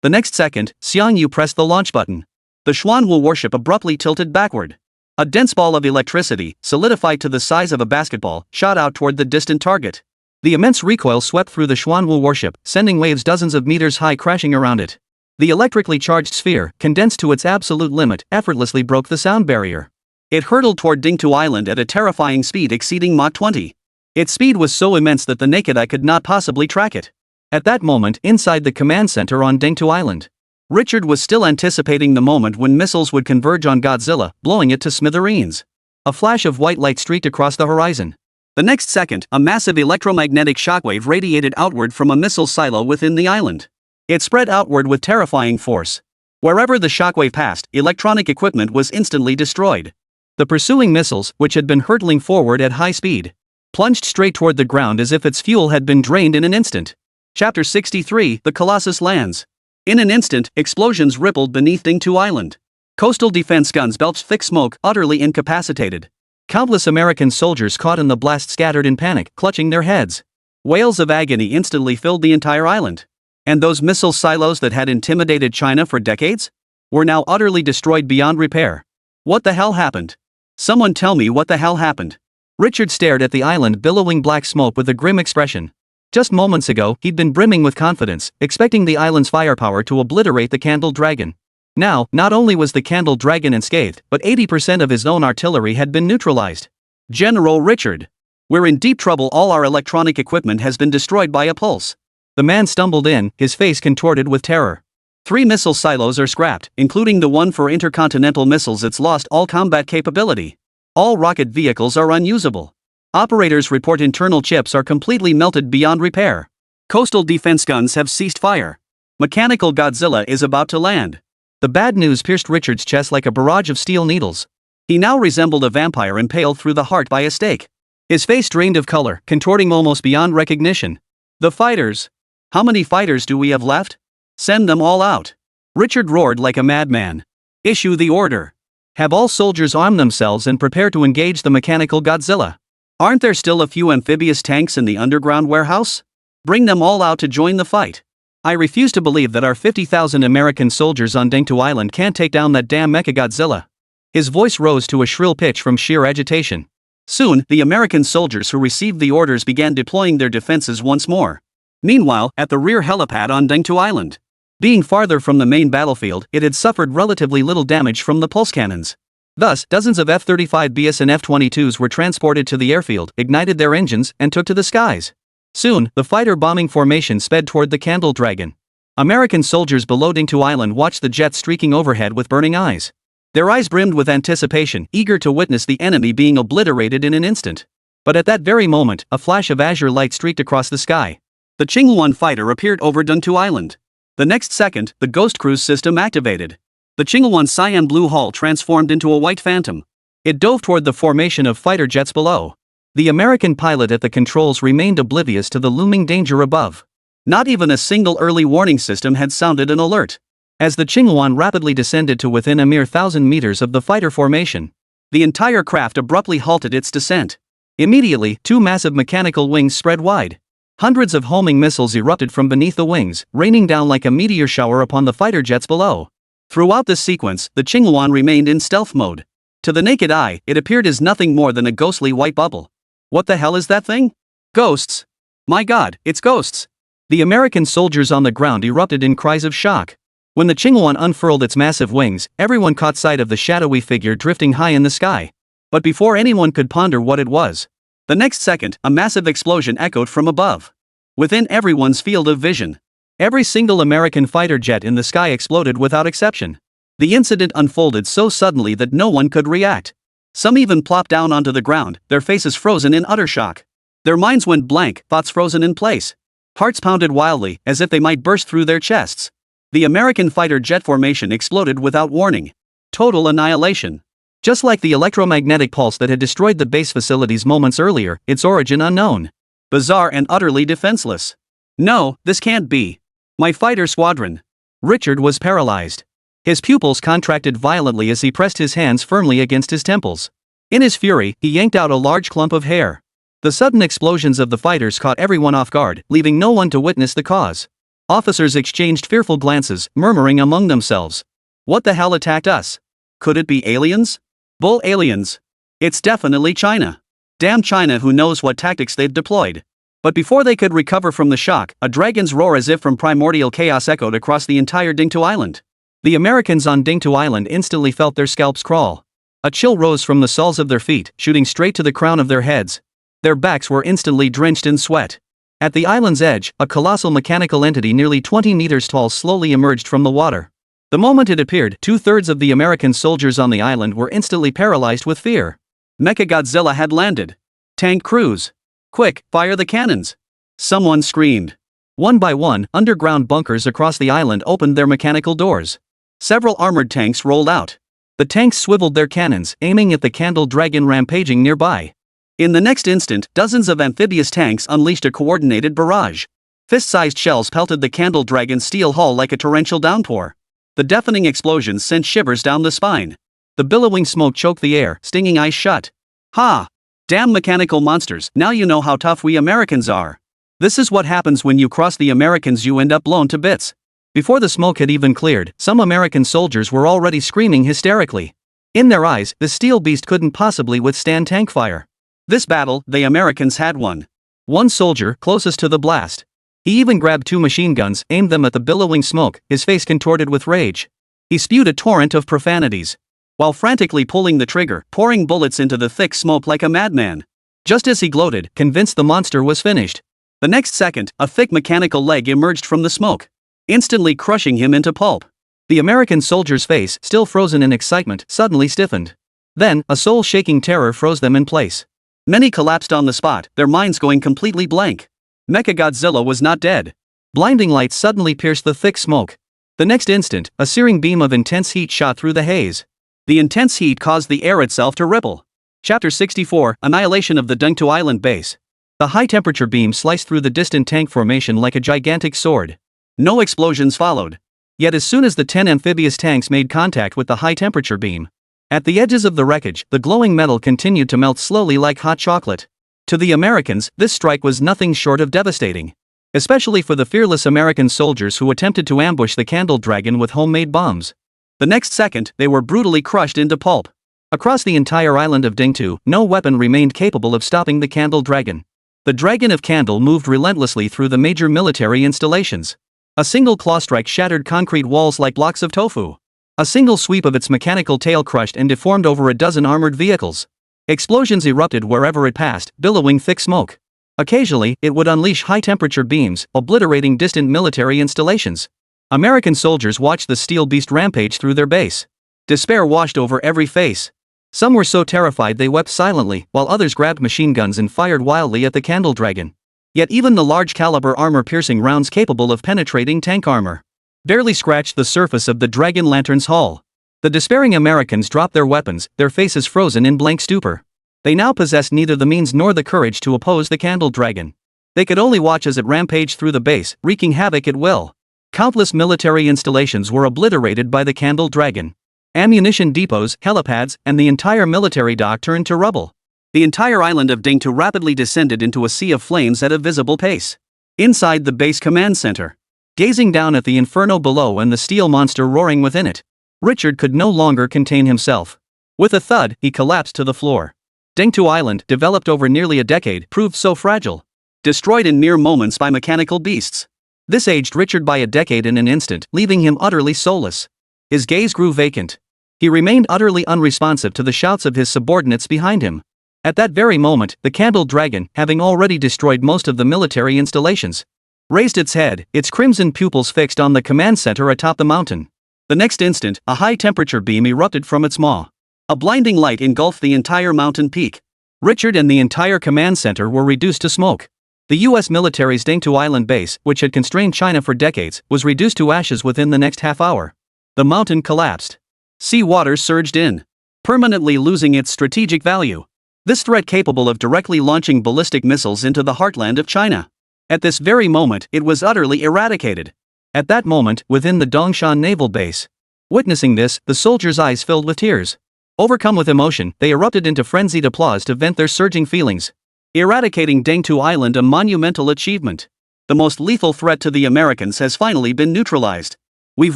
The next second, Xiangyu pressed the launch button. The Xuanwu warship abruptly tilted backward. A dense ball of electricity, solidified to the size of a basketball, shot out toward the distant target. The immense recoil swept through the Xuanwu warship, sending waves dozens of meters high crashing around it. The electrically charged sphere, condensed to its absolute limit, effortlessly broke the sound barrier. It hurtled toward Dengtu Island at a terrifying speed exceeding Mach 20. Its speed was so immense that the naked eye could not possibly track it. At that moment, inside the command center on Dengtu Island, Richard was still anticipating the moment when missiles would converge on Godzilla, blowing it to smithereens. A flash of white light streaked across the horizon. The next second, a massive electromagnetic shockwave radiated outward from a missile silo within the island. It spread outward with terrifying force. Wherever the shockwave passed, electronic equipment was instantly destroyed. The pursuing missiles, which had been hurtling forward at high speed, plunged straight toward the ground as if its fuel had been drained in an instant. Chapter 63, The Colossus lands. In an instant, explosions rippled beneath Dingtu Island. Coastal defense guns belched thick smoke, utterly incapacitated. Countless American soldiers caught in the blast scattered in panic, clutching their heads. Wails of agony instantly filled the entire island. And those missile silos that had intimidated China for decades were now utterly destroyed beyond repair. What the hell happened? Someone tell me what the hell happened. Richard stared at the island billowing black smoke with a grim expression. Just moments ago, he'd been brimming with confidence, expecting the island's firepower to obliterate the Candle Dragon. Now, not only was the Candle Dragon unscathed, but 80% of his own artillery had been neutralized. General Richard. We're in deep trouble. All our electronic equipment has been destroyed by a pulse. The man stumbled in, his face contorted with terror. 3 missile silos are scrapped, including the one for intercontinental missiles. It's lost all combat capability. All rocket vehicles are unusable. Operators report internal chips are completely melted beyond repair. Coastal defense guns have ceased fire. Mechanical Godzilla is about to land. The bad news pierced Richard's chest like a barrage of steel needles. He now resembled a vampire impaled through the heart by a stake. His face drained of color, contorting almost beyond recognition. The fighters. How many fighters do we have left? Send them all out. Richard roared like a madman. Issue the order. Have all soldiers arm themselves and prepare to engage the mechanical Godzilla. Aren't there still a few amphibious tanks in the underground warehouse? Bring them all out to join the fight. I refuse to believe that our 50,000 American soldiers on Dingtu Island can't take down that damn MECHA-GODZILLA. His voice rose to a shrill pitch from sheer agitation. Soon, the American soldiers who received the orders began deploying their defenses once more. Meanwhile, at the rear helipad on Dingtu Island, being farther from the main battlefield, it had suffered relatively little damage from the pulse cannons. Thus, dozens of F-35Bs and F-22s were transported to the airfield, ignited their engines, and took to the skies. Soon, the fighter bombing formation sped toward the Candle Dragon. American soldiers below Dingtu Island watched the jets streaking overhead with burning eyes. Their eyes brimmed with anticipation, eager to witness the enemy being obliterated in an instant. But at that very moment, a flash of azure light streaked across the sky. The Ching-1 fighter appeared over Dingtu Island. The next second, the Ghost Cruise system activated. The Ching-1 cyan blue hull transformed into a white phantom. It dove toward the formation of fighter jets below. The American pilot at the controls remained oblivious to the looming danger above. Not even a single early warning system had sounded an alert. As the Ching-1 rapidly descended to within a mere 1,000 meters of the fighter formation, the entire craft abruptly halted its descent. Immediately, 2 massive mechanical wings spread wide. Hundreds of homing missiles erupted from beneath the wings, raining down like a meteor shower upon the fighter jets below. Throughout this sequence, the Ching-1 remained in stealth mode. To the naked eye, it appeared as nothing more than a ghostly white bubble. What the hell is that thing? Ghosts! My God, it's ghosts! The American soldiers on the ground erupted in cries of shock. When the Ching-1 unfurled its massive wings, everyone caught sight of the shadowy figure drifting high in the sky. But before anyone could ponder what it was, the next second, a massive explosion echoed from above. Within everyone's field of vision, every single American fighter jet in the sky exploded without exception. The incident unfolded so suddenly that no one could react. Some even plopped down onto the ground, their faces frozen in utter shock. Their minds went blank, thoughts frozen in place. Hearts pounded wildly, as if they might burst through their chests. The American fighter jet formation exploded without warning. Total annihilation. Just like the electromagnetic pulse that had destroyed the base facilities moments earlier, its origin unknown. Bizarre and utterly defenseless. No, this can't be. My fighter squadron. Richard was paralyzed. His pupils contracted violently as he pressed his hands firmly against his temples. In his fury, he yanked out a large clump of hair. The sudden explosions of the fighters caught everyone off guard, leaving no one to witness the cause. Officers exchanged fearful glances, murmuring among themselves. What the hell attacked us? Could it be aliens? Bull aliens. It's definitely China. Damn China, who knows what tactics they've deployed. But before they could recover from the shock, a dragon's roar as if from primordial chaos echoed across the entire Dingtu Island. The Americans on Dingtu Island instantly felt their scalps crawl. A chill rose from the soles of their feet, shooting straight to the crown of their heads. Their backs were instantly drenched in sweat. At the island's edge, a colossal mechanical entity nearly 20 meters tall slowly emerged from the water. The moment it appeared, 2/3 of the American soldiers on the island were instantly paralyzed with fear. MECHA-GODZILLA had landed. Tank crews. Quick, fire the cannons! Someone screamed. One by one, underground bunkers across the island opened their mechanical doors. Several armored tanks rolled out. The tanks swiveled their cannons, aiming at the Candle Dragon rampaging nearby. In the next instant, dozens of amphibious tanks unleashed a coordinated barrage. Fist-sized shells pelted the Candle Dragon's steel hull like a torrential downpour. The deafening explosions sent shivers down the spine. The billowing smoke choked the air, stinging eyes shut. Ha! Damn mechanical monsters, now you know how tough we Americans are. This is what happens when you cross the Americans, you end up blown to bits. Before the smoke had even cleared, some American soldiers were already screaming hysterically. In their eyes, the steel beast couldn't possibly withstand tank fire. This battle, the Americans had won. One soldier, closest to the blast. He even grabbed 2 machine guns, aimed them at the billowing smoke, his face contorted with rage. He spewed a torrent of profanities, while frantically pulling the trigger, pouring bullets into the thick smoke like a madman. Just as he gloated, convinced the monster was finished, the next second, a thick mechanical leg emerged from the smoke, instantly crushing him into pulp. The American soldier's face, still frozen in excitement, suddenly stiffened. Then, a soul-shaking terror froze them in place. Many collapsed on the spot, their minds going completely blank. MECHA-GODZILLA was not dead. Blinding lights suddenly pierced the thick smoke. The next instant, a searing beam of intense heat shot through the haze. The intense heat caused the air itself to ripple. Chapter 64, Annihilation of the Dengtu Island Base. The high-temperature beam sliced through the distant tank formation like a gigantic sword. No explosions followed. Yet as soon as the 10 amphibious tanks made contact with the high-temperature beam, at the edges of the wreckage, the glowing metal continued to melt slowly like hot chocolate. To the Americans, this strike was nothing short of devastating. Especially for the fearless American soldiers who attempted to ambush the Candle Dragon with homemade bombs. The next second, they were brutally crushed into pulp. Across the entire island of Dengtu, no weapon remained capable of stopping the Candle Dragon. The Dragon of Candle moved relentlessly through the major military installations. A single claw strike shattered concrete walls like blocks of tofu. A single sweep of its mechanical tail crushed and deformed over a dozen armored vehicles. Explosions erupted wherever it passed, billowing thick smoke. Occasionally, it would unleash high-temperature beams, obliterating distant military installations. American soldiers watched the steel beast rampage through their base. Despair washed over every face. Some were so terrified they wept silently, while others grabbed machine guns and fired wildly at the Candle Dragon. Yet even the large-caliber armor-piercing rounds capable of penetrating tank armor barely scratched the surface of the Dragon Lantern's hull. The despairing Americans dropped their weapons, their faces frozen in blank stupor. They now possessed neither the means nor the courage to oppose the Candle Dragon. They could only watch as it rampaged through the base, wreaking havoc at will. Countless military installations were obliterated by the Candle Dragon. Ammunition depots, helipads, and the entire military dock turned to rubble. The entire island of Dengtu rapidly descended into a sea of flames at a visible pace. Inside the base command center, gazing down at the inferno below and the steel monster roaring within it, Richard could no longer contain himself. With a thud, he collapsed to the floor. Dengtu Island, developed over nearly a decade, proved so fragile. Destroyed in mere moments by mechanical beasts. This aged Richard by a decade in an instant, leaving him utterly soulless. His gaze grew vacant. He remained utterly unresponsive to the shouts of his subordinates behind him. At that very moment, the Candle Dragon, having already destroyed most of the military installations, raised its head, its crimson pupils fixed on the command center atop the mountain. The next instant, a high-temperature beam erupted from its maw. A blinding light engulfed the entire mountain peak. Richard and the entire command center were reduced to smoke. The U.S. military's Dengtu Island base, which had constrained China for decades, was reduced to ashes within the next half hour. The mountain collapsed. Sea water surged in, permanently losing its strategic value. This threat capable of directly launching ballistic missiles into the heartland of China. At this very moment, it was utterly eradicated. At that moment, within the Dongshan naval base. Witnessing this, the soldiers' eyes filled with tears. Overcome with emotion, they erupted into frenzied applause to vent their surging feelings. Eradicating Dengtu Island, a monumental achievement. The most lethal threat to the Americans has finally been neutralized. We've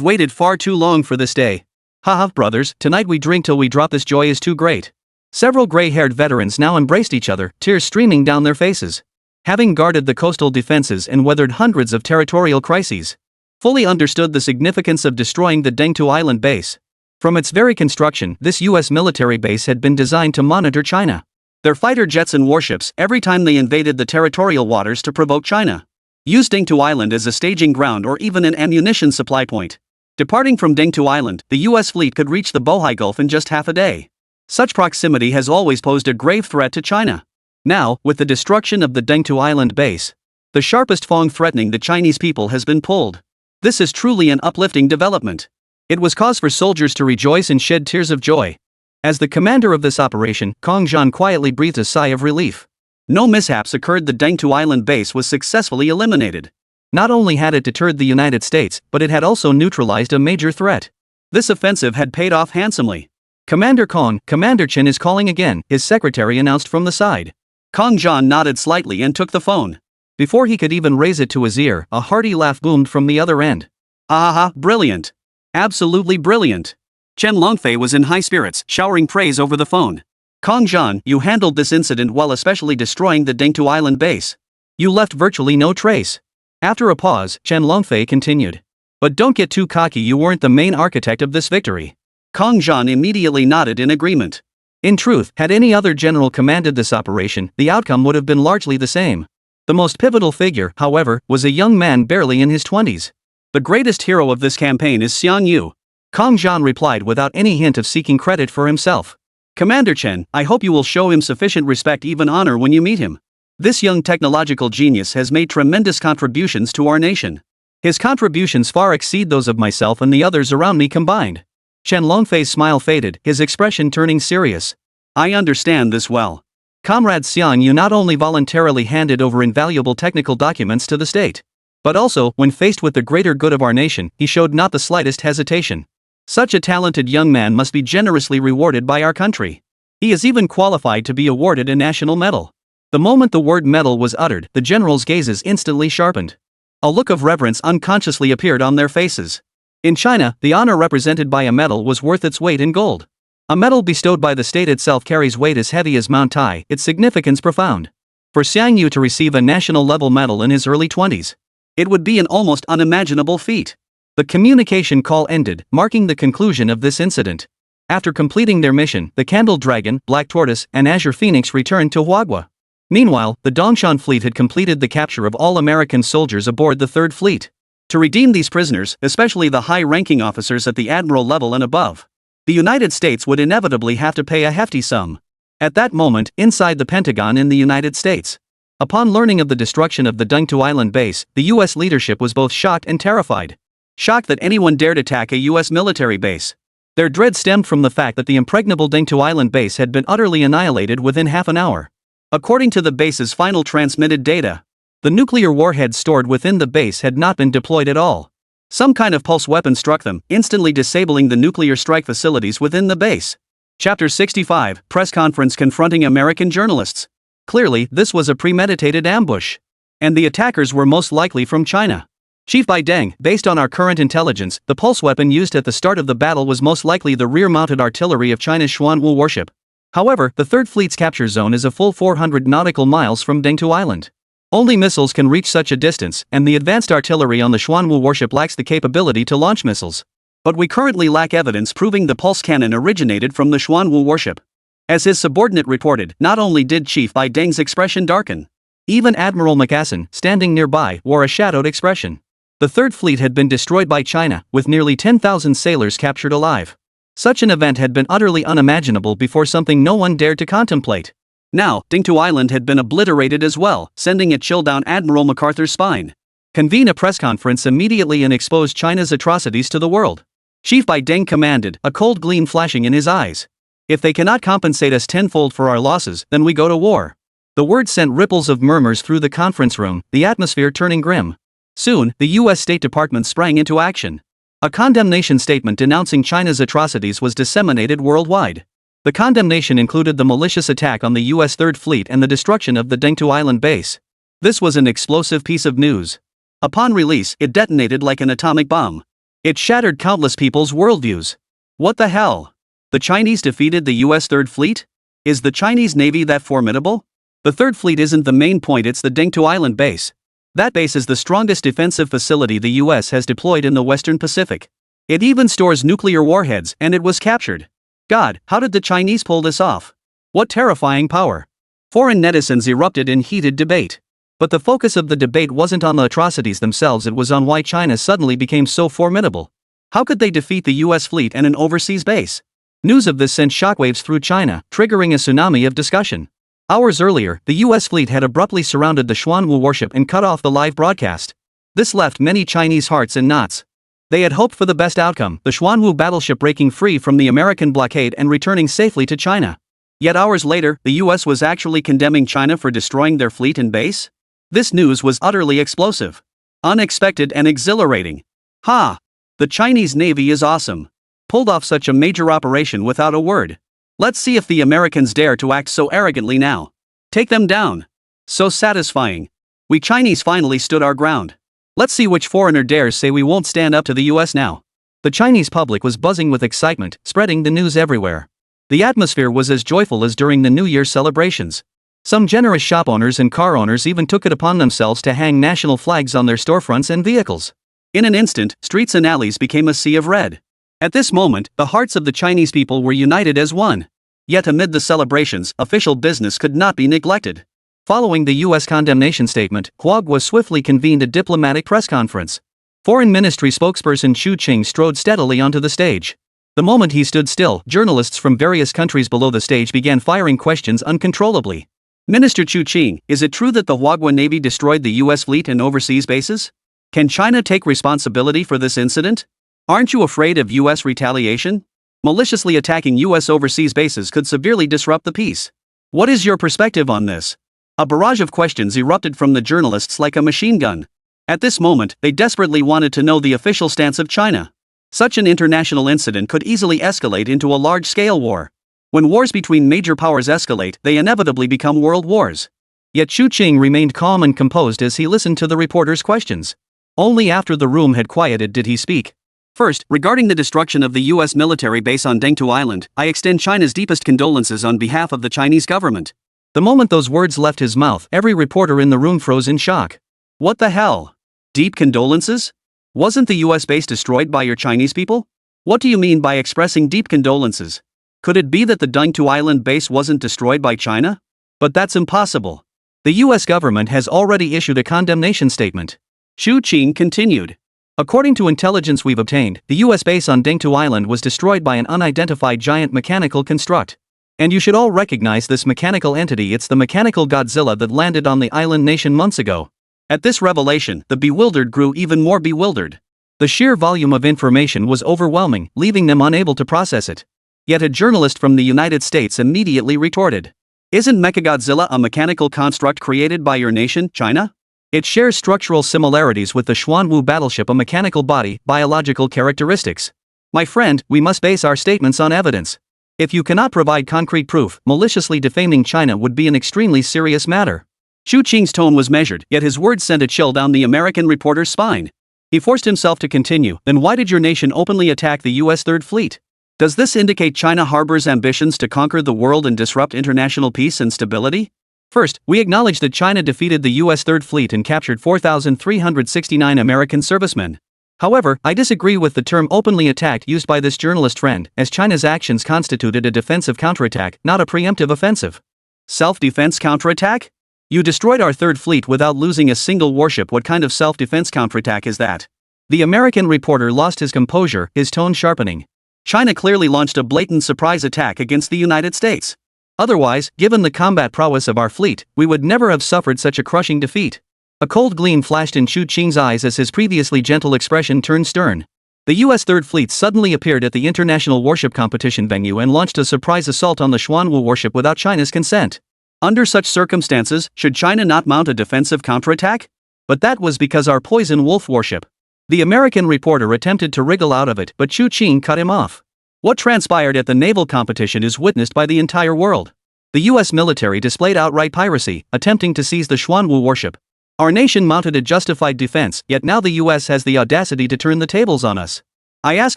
waited far too long for this day. Haha, brothers, tonight we drink till we drop, this joy is too great. Several gray-haired veterans now embraced each other, tears streaming down their faces. Having guarded the coastal defenses and weathered hundreds of territorial crises, fully understood the significance of destroying the Dengtu Island base. From its very construction, this U.S. military base had been designed to monitor China. Their fighter jets and warships, every time they invaded the territorial waters to provoke China, used Dengtu Island as a staging ground or even an ammunition supply point. Departing from Dengtu Island, the U.S. fleet could reach the Bohai Gulf in just half a day. Such proximity has always posed a grave threat to China. Now, with the destruction of the Dengtu Island base, the sharpest fong threatening the Chinese people has been pulled. This is truly an uplifting development. It was cause for soldiers to rejoice and shed tears of joy. As the commander of this operation, Kong Zhan quietly breathed a sigh of relief. No mishaps occurred, the Dengtu Island base was successfully eliminated. Not only had it deterred the United States, but it had also neutralized a major threat. This offensive had paid off handsomely. Commander Kong, Commander Chen is calling again, his secretary announced from the side. Kong John nodded slightly and took the phone. Before he could even raise it to his ear, a hearty laugh boomed from the other end. Ah, brilliant. Absolutely brilliant. Chen Longfei was in high spirits, showering praise over the phone. Kong John, you handled this incident while especially destroying the Dengtu Island base. You left virtually no trace. After a pause, Chen Longfei continued. But don't get too cocky, you weren't the main architect of this victory. Kong John immediately nodded in agreement. In truth, had any other general commanded this operation, the outcome would have been largely the same. The most pivotal figure, however, was a young man barely in his 20s. The greatest hero of this campaign is Xiang Yu. Kong John replied without any hint of seeking credit for himself. Commander Chen, I hope you will show him sufficient respect, even honor, when you meet him. This young technological genius has made tremendous contributions to our nation. His contributions far exceed those of myself and the others around me combined. Chen Longfei's smile faded, his expression turning serious. I understand this well. Comrade Xiang Yu not only voluntarily handed over invaluable technical documents to the state, but also, when faced with the greater good of our nation, he showed not the slightest hesitation. Such a talented young man must be generously rewarded by our country. He is even qualified to be awarded a national medal. The moment the word medal was uttered, the generals' gazes instantly sharpened. A look of reverence unconsciously appeared on their faces. In China, the honor represented by a medal was worth its weight in gold. A medal bestowed by the state itself carries weight as heavy as Mount Tai, its significance profound. For Xiang Yu to receive a national-level medal in his early 20s, it would be an almost unimaginable feat. The communication call ended, marking the conclusion of this incident. After completing their mission, the Candle Dragon, Black Tortoise, and Azure Phoenix returned to Huaguo. Meanwhile, the Dongshan fleet had completed the capture of all American soldiers aboard the Third Fleet. To redeem these prisoners, especially the high-ranking officers at the admiral level and above, the United States would inevitably have to pay a hefty sum. At that moment, inside the Pentagon in the United States, upon learning of the destruction of the Dengtu Island base, the U.S. leadership was both shocked and terrified. Shocked that anyone dared attack a U.S. military base. Their dread stemmed from the fact that the impregnable Dengtu Island base had been utterly annihilated within half an hour. According to the base's final transmitted data, the nuclear warheads stored within the base had not been deployed at all. Some kind of pulse weapon struck them, instantly disabling the nuclear strike facilities within the base. Chapter 65, Press Conference confronting American journalists. Clearly, this was a premeditated ambush. And the attackers were most likely from China. Chief Bai Deng, based on our current intelligence, the pulse weapon used at the start of the battle was most likely the rear-mounted artillery of China's Xuanwu warship. However, the Third Fleet's capture zone is a full 400 nautical miles from Dengtu Island. Only missiles can reach such a distance, and the advanced artillery on the Xuanwu warship lacks the capability to launch missiles. But we currently lack evidence proving the pulse cannon originated from the Xuanwu warship. As his subordinate reported, not only did Chief Bai Deng's expression darken, even Admiral Macassan, standing nearby, wore a shadowed expression. The Third Fleet had been destroyed by China, with nearly 10,000 sailors captured alive. Such an event had been utterly unimaginable before, something no one dared to contemplate. Now, Dengtu Island had been obliterated as well, sending a chill down Admiral MacArthur's spine. Convene a press conference immediately and expose China's atrocities to the world. Chief Bai Deng commanded, a cold gleam flashing in his eyes. If they cannot compensate us tenfold for our losses, then we go to war. The word sent ripples of murmurs through the conference room, the atmosphere turning grim. Soon, the U.S. State Department sprang into action. A condemnation statement denouncing China's atrocities was disseminated worldwide. The condemnation included the malicious attack on the U.S. Third Fleet and the destruction of the Dengtu Island base. This was an explosive piece of news. Upon release, it detonated like an atomic bomb. It shattered countless people's worldviews. What the hell? The Chinese defeated the U.S. Third Fleet? Is the Chinese Navy that formidable? The Third Fleet isn't the main point, it's the Dengtu Island base. That base is the strongest defensive facility the U.S. has deployed in the Western Pacific. It even stores nuclear warheads, and it was captured. God, how did the Chinese pull this off? What terrifying power! Foreign netizens erupted in heated debate. But the focus of the debate wasn't on the atrocities themselves, it was on why China suddenly became so formidable. How could they defeat the U.S. fleet and an overseas base? News of this sent shockwaves through China, triggering a tsunami of discussion. Hours earlier, the U.S. fleet had abruptly surrounded the Xuanwu warship and cut off the live broadcast. This left many Chinese hearts in knots. They had hoped for the best outcome, the Xuanwu battleship breaking free from the American blockade and returning safely to China. Yet hours later, the U.S. was actually condemning China for destroying their fleet and base? This news was utterly explosive. Unexpected and exhilarating. Ha! The Chinese Navy is awesome. Pulled off such a major operation without a word. Let's see if the Americans dare to act so arrogantly now. Take them down. So satisfying. We Chinese finally stood our ground. Let's see which foreigner dares say we won't stand up to the US now. The Chinese public was buzzing with excitement, spreading the news everywhere. The atmosphere was as joyful as during the New Year's celebrations. Some generous shop owners and car owners even took it upon themselves to hang national flags on their storefronts and vehicles. In an instant, streets and alleys became a sea of red. At this moment, the hearts of the Chinese people were united as one. Yet amid the celebrations, official business could not be neglected. Following the U.S. condemnation statement, Huagua swiftly convened a diplomatic press conference. Foreign Ministry spokesperson Chu Qing strode steadily onto the stage. The moment he stood still, journalists from various countries below the stage began firing questions uncontrollably. Minister Chu Qing, is it true that the Huagua Navy destroyed the U.S. fleet and overseas bases? Can China take responsibility for this incident? Aren't you afraid of U.S. retaliation? Maliciously attacking U.S. overseas bases could severely disrupt the peace. What is your perspective on this? A barrage of questions erupted from the journalists like a machine gun. At this moment, they desperately wanted to know the official stance of China. Such an international incident could easily escalate into a large-scale war. When wars between major powers escalate, they inevitably become world wars. Yet Chu Qing remained calm and composed as he listened to the reporters' questions. Only after the room had quieted did he speak. First, regarding the destruction of the U.S. military base on Dengtu Island, I extend China's deepest condolences on behalf of the Chinese government. The moment those words left his mouth, every reporter in the room froze in shock. What the hell? Deep condolences? Wasn't the U.S. base destroyed by your Chinese people? What do you mean by expressing deep condolences? Could it be that the Dengtu Island base wasn't destroyed by China? But that's impossible. The U.S. government has already issued a condemnation statement. Chu Qing continued. According to intelligence we've obtained, the U.S. base on Dengtu Island was destroyed by an unidentified giant mechanical construct. And you should all recognize this mechanical entity. It's the MECHA-GODZILLA that landed on the island nation months ago. At this revelation, the bewildered grew even more bewildered. The sheer volume of information was overwhelming, leaving them unable to process it. Yet a journalist from the United States immediately retorted. Isn't MECHA-GODZILLA a mechanical construct created by your nation, China? It shares structural similarities with the Xuanwu battleship, a mechanical body, biological characteristics. My friend, we must base our statements on evidence. If you cannot provide concrete proof, maliciously defaming China would be an extremely serious matter. Chu Qing's tone was measured, yet his words sent a chill down the American reporter's spine. He forced himself to continue. Then why did your nation openly attack the U.S. Third Fleet? Does this indicate China harbors ambitions to conquer the world and disrupt international peace and stability? First, we acknowledge that China defeated the U.S. Third Fleet and captured 4,369 American servicemen. However, I disagree with the term openly attacked used by this journalist friend, as China's actions constituted a defensive counterattack, not a preemptive offensive. Self-defense counterattack? You destroyed our Third Fleet without losing a single warship. What kind of self-defense counterattack is that? The American reporter lost his composure, his tone sharpening. China clearly launched a blatant surprise attack against the United States. Otherwise, given the combat prowess of our fleet, we would never have suffered such a crushing defeat. A cold gleam flashed in Chu Qing's eyes as his previously gentle expression turned stern. The U.S. Third Fleet suddenly appeared at the International Warship Competition venue and launched a surprise assault on the Xuanwu warship without China's consent. Under such circumstances, should China not mount a defensive counterattack? But that was because our Poison Wolf warship. The American reporter attempted to wriggle out of it, but Chu Qing cut him off. What transpired at the naval competition is witnessed by the entire world. The U.S. military displayed outright piracy, attempting to seize the Xuanwu warship. Our nation mounted a justified defense, yet now the U.S. has the audacity to turn the tables on us. I ask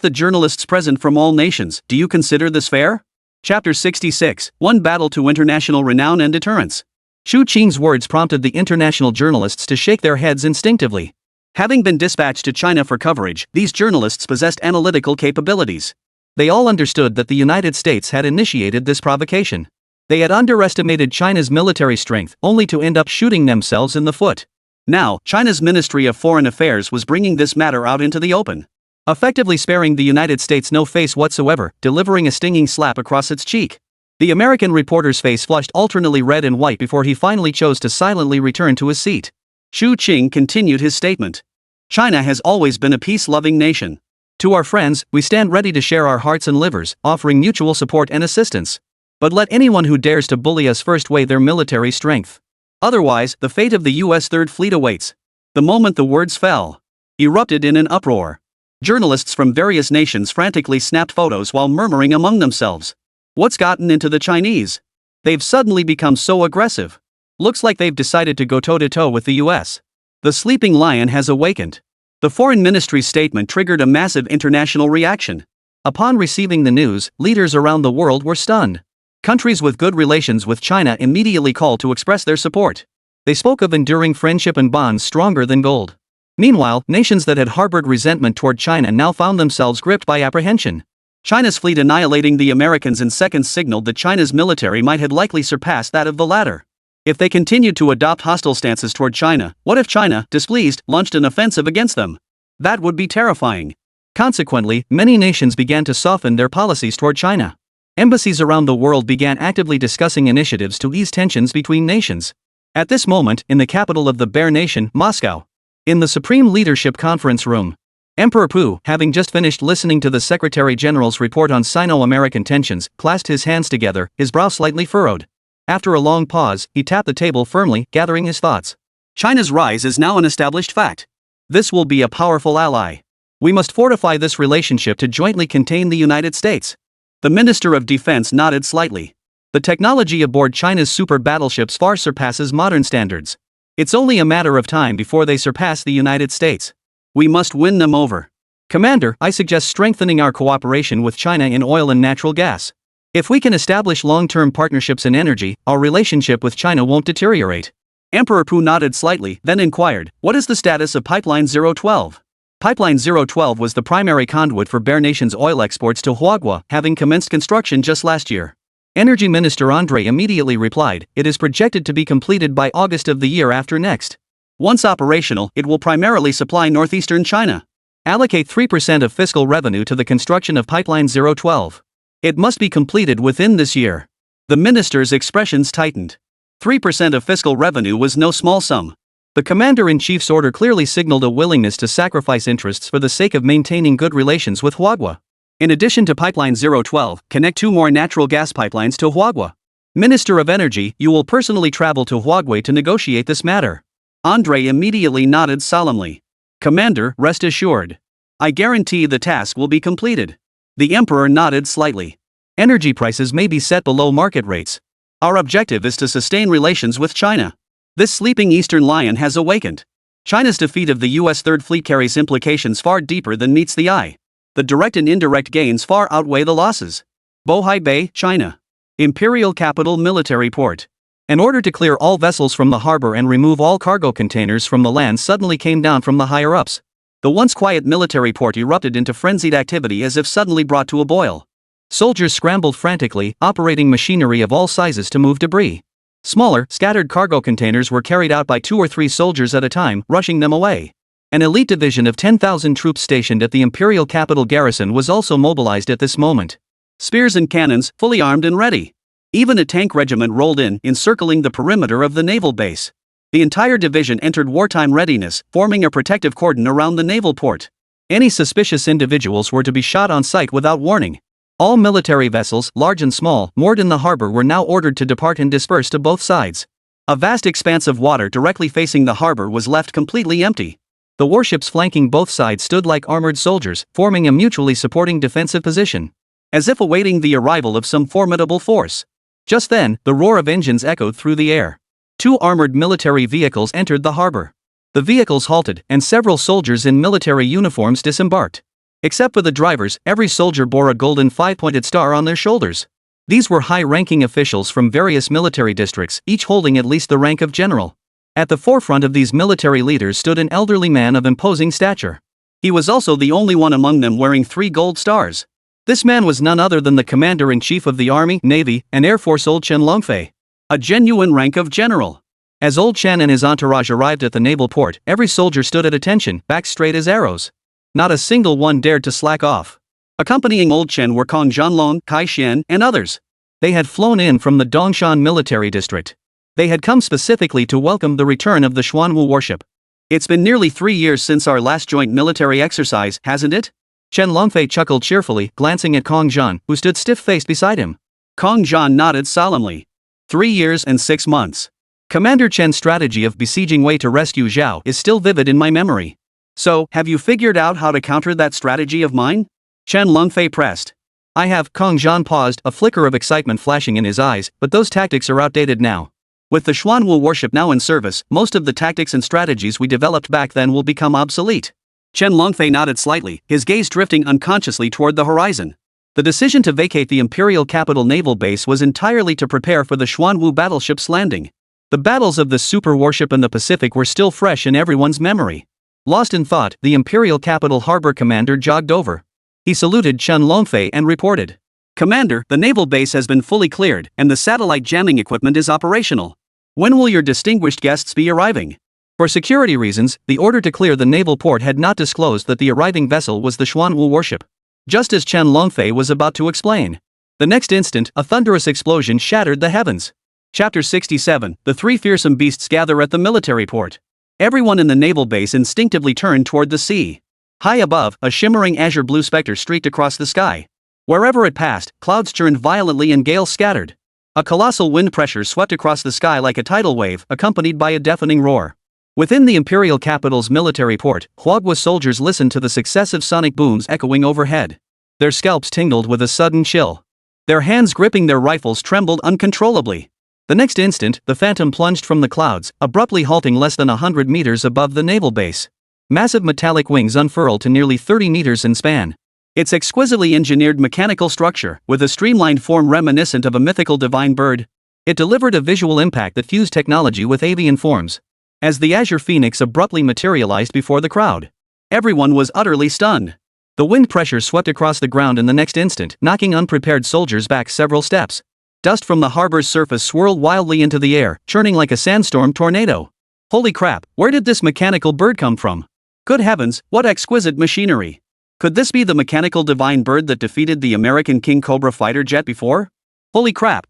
the journalists present from all nations, do you consider this fair? Chapter 66, One Battle to International Renown and Deterrence. Chu Qing's words prompted the international journalists to shake their heads instinctively. Having been dispatched to China for coverage, these journalists possessed analytical capabilities. They all understood that the United States had initiated this provocation. They had underestimated China's military strength, only to end up shooting themselves in the foot. Now, China's Ministry of Foreign Affairs was bringing this matter out into the open, effectively sparing the United States no face whatsoever, delivering a stinging slap across its cheek. The American reporter's face flushed alternately red and white before he finally chose to silently return to his seat. Chu Qing continued his statement. China has always been a peace-loving nation. To our friends, we stand ready to share our hearts and livers, offering mutual support and assistance. But let anyone who dares to bully us first weigh their military strength. Otherwise, the fate of the U.S. Third Fleet awaits. The moment the words fell, erupted in an uproar. Journalists from various nations frantically snapped photos while murmuring among themselves. What's gotten into the Chinese? They've suddenly become so aggressive. Looks like they've decided to go toe-to-toe with the US. The sleeping lion has awakened. The Foreign Ministry's statement triggered a massive international reaction. Upon receiving the news, leaders around the world were stunned. Countries with good relations with China immediately called to express their support. They spoke of enduring friendship and bonds stronger than gold. Meanwhile, nations that had harbored resentment toward China now found themselves gripped by apprehension. China's fleet annihilating the Americans in seconds signaled that China's military might have likely surpassed that of the latter. If they continued to adopt hostile stances toward China, what if China, displeased, launched an offensive against them? That would be terrifying. Consequently, many nations began to soften their policies toward China. Embassies around the world began actively discussing initiatives to ease tensions between nations. At this moment, in the capital of the Bear Nation, Moscow, in the Supreme Leadership Conference Room, Emperor Pu, having just finished listening to the Secretary General's report on Sino-American tensions, clasped his hands together, his brow slightly furrowed. After a long pause, he tapped the table firmly, gathering his thoughts. China's rise is now an established fact. This will be a powerful ally. We must fortify this relationship to jointly contain the United States. The Minister of Defense nodded slightly. The technology aboard China's super battleships far surpasses modern standards. It's only a matter of time before they surpass the United States. We must win them over. Commander, I suggest strengthening our cooperation with China in oil and natural gas. If we can establish long-term partnerships in energy, our relationship with China won't deteriorate. Emperor Pu nodded slightly, then inquired, what is the status of Pipeline 012? Pipeline 012 was the primary conduit for Bear Nation's oil exports to Huaghua, having commenced construction just last year. Energy Minister Andre immediately replied, it is projected to be completed by August of the year after next. Once operational, it will primarily supply northeastern China. Allocate 3% of fiscal revenue to the construction of Pipeline 012. It must be completed within this year. The minister's expressions tightened. 3% of fiscal revenue was no small sum. The commander-in-chief's order clearly signaled a willingness to sacrifice interests for the sake of maintaining good relations with Huaghua. In addition to Pipeline 012, connect 2 more natural gas pipelines to Huaghua. Minister of Energy, you will personally travel to Huaghua to negotiate this matter. Andre immediately nodded solemnly. Commander, rest assured. I guarantee the task will be completed. The Emperor nodded slightly. Energy prices may be set below market rates. Our objective is to sustain relations with China. This sleeping eastern lion has awakened. China's defeat of the U.S. Third Fleet carries implications far deeper than meets the eye. The direct and indirect gains far outweigh the losses. Bohai Bay, China. Imperial Capital Military Port. An order to clear all vessels from the harbor and remove all cargo containers from the land suddenly came down from the higher-ups. The once quiet military port erupted into frenzied activity as if suddenly brought to a boil. Soldiers scrambled frantically, operating machinery of all sizes to move debris. Smaller, scattered cargo containers were carried out by 2 or 3 soldiers at a time, rushing them away. An elite division of 10,000 troops stationed at the imperial capital garrison was also mobilized at this moment. Spears and cannons, fully armed and ready. Even a tank regiment rolled in, encircling the perimeter of the naval base. The entire division entered wartime readiness, forming a protective cordon around the naval port. Any suspicious individuals were to be shot on sight without warning. All military vessels, large and small, moored in the harbor were now ordered to depart and disperse to both sides. A vast expanse of water directly facing the harbor was left completely empty. The warships flanking both sides stood like armored soldiers, forming a mutually supporting defensive position, as if awaiting the arrival of some formidable force. Just then, the roar of engines echoed through the air. 2 armored military vehicles entered the harbor. The vehicles halted, and several soldiers in military uniforms disembarked. Except for the drivers, every soldier bore a golden 5-pointed star on their shoulders. These were high-ranking officials from various military districts, each holding at least the rank of general. At the forefront of these military leaders stood an elderly man of imposing stature. He was also the only one among them wearing 3 gold stars. This man was none other than the Commander-in-Chief of the Army, Navy, and Air Force Old Chen Longfei. A genuine rank of general. As Old Chen and his entourage arrived at the naval port, every soldier stood at attention, backs straight as arrows. Not a single one dared to slack off. Accompanying Old Chen were Kong Zhanlong, Kai Xian, and others. They had flown in from the Dongshan military district. They had come specifically to welcome the return of the Xuanwu warship. It's been nearly 3 years since our last joint military exercise, hasn't it? Chen Longfei chuckled cheerfully, glancing at Kong Zhan, who stood stiff-faced beside him. Kong Zhan nodded solemnly. 3 years and 6 months. Commander Chen's strategy of besieging Wei to rescue Zhao is still vivid in my memory. So, have you figured out how to counter that strategy of mine? Chen Longfei pressed. I have. Kong Zhan paused, a flicker of excitement flashing in his eyes, but those tactics are outdated now. With the Xuanwu warship now in service, most of the tactics and strategies we developed back then will become obsolete. Chen Longfei nodded slightly, his gaze drifting unconsciously toward the horizon. The decision to vacate the Imperial Capital naval base was entirely to prepare for the Xuanwu battleship's landing. The battles of the super warship in the Pacific were still fresh in everyone's memory. Lost in thought, the Imperial Capital harbor commander jogged over. He saluted Chen Longfei and reported. Commander, the naval base has been fully cleared, and the satellite jamming equipment is operational. When will your distinguished guests be arriving? For security reasons, the order to clear the naval port had not disclosed that the arriving vessel was the Xuanwu warship. Just as Chen Longfei was about to explain. The next instant, a thunderous explosion shattered the heavens. Chapter 67, The Three Fearsome Beasts Gather at the Military Port. Everyone in the naval base instinctively turned toward the sea. High above, a shimmering azure blue specter streaked across the sky. Wherever it passed, clouds churned violently and gales scattered. A colossal wind pressure swept across the sky like a tidal wave, accompanied by a deafening roar. Within the Imperial Capital's military port, Huagua soldiers listened to the successive sonic booms echoing overhead. Their scalps tingled with a sudden chill. Their hands gripping their rifles trembled uncontrollably. The next instant, the Phantom plunged from the clouds, abruptly halting less than 100 meters above the naval base. Massive metallic wings unfurled to nearly 30 meters in span. Its exquisitely engineered mechanical structure, with a streamlined form reminiscent of a mythical divine bird, it delivered a visual impact that fused technology with avian forms. As the Azure Phoenix abruptly materialized before the crowd, everyone was utterly stunned. The wind pressure swept across the ground in the next instant, knocking unprepared soldiers back several steps. Dust from the harbor's surface swirled wildly into the air, churning like a sandstorm tornado. Holy crap, where did this mechanical bird come from? Good heavens, what exquisite machinery! Could this be the mechanical divine bird that defeated the American King Cobra fighter jet before? Holy crap,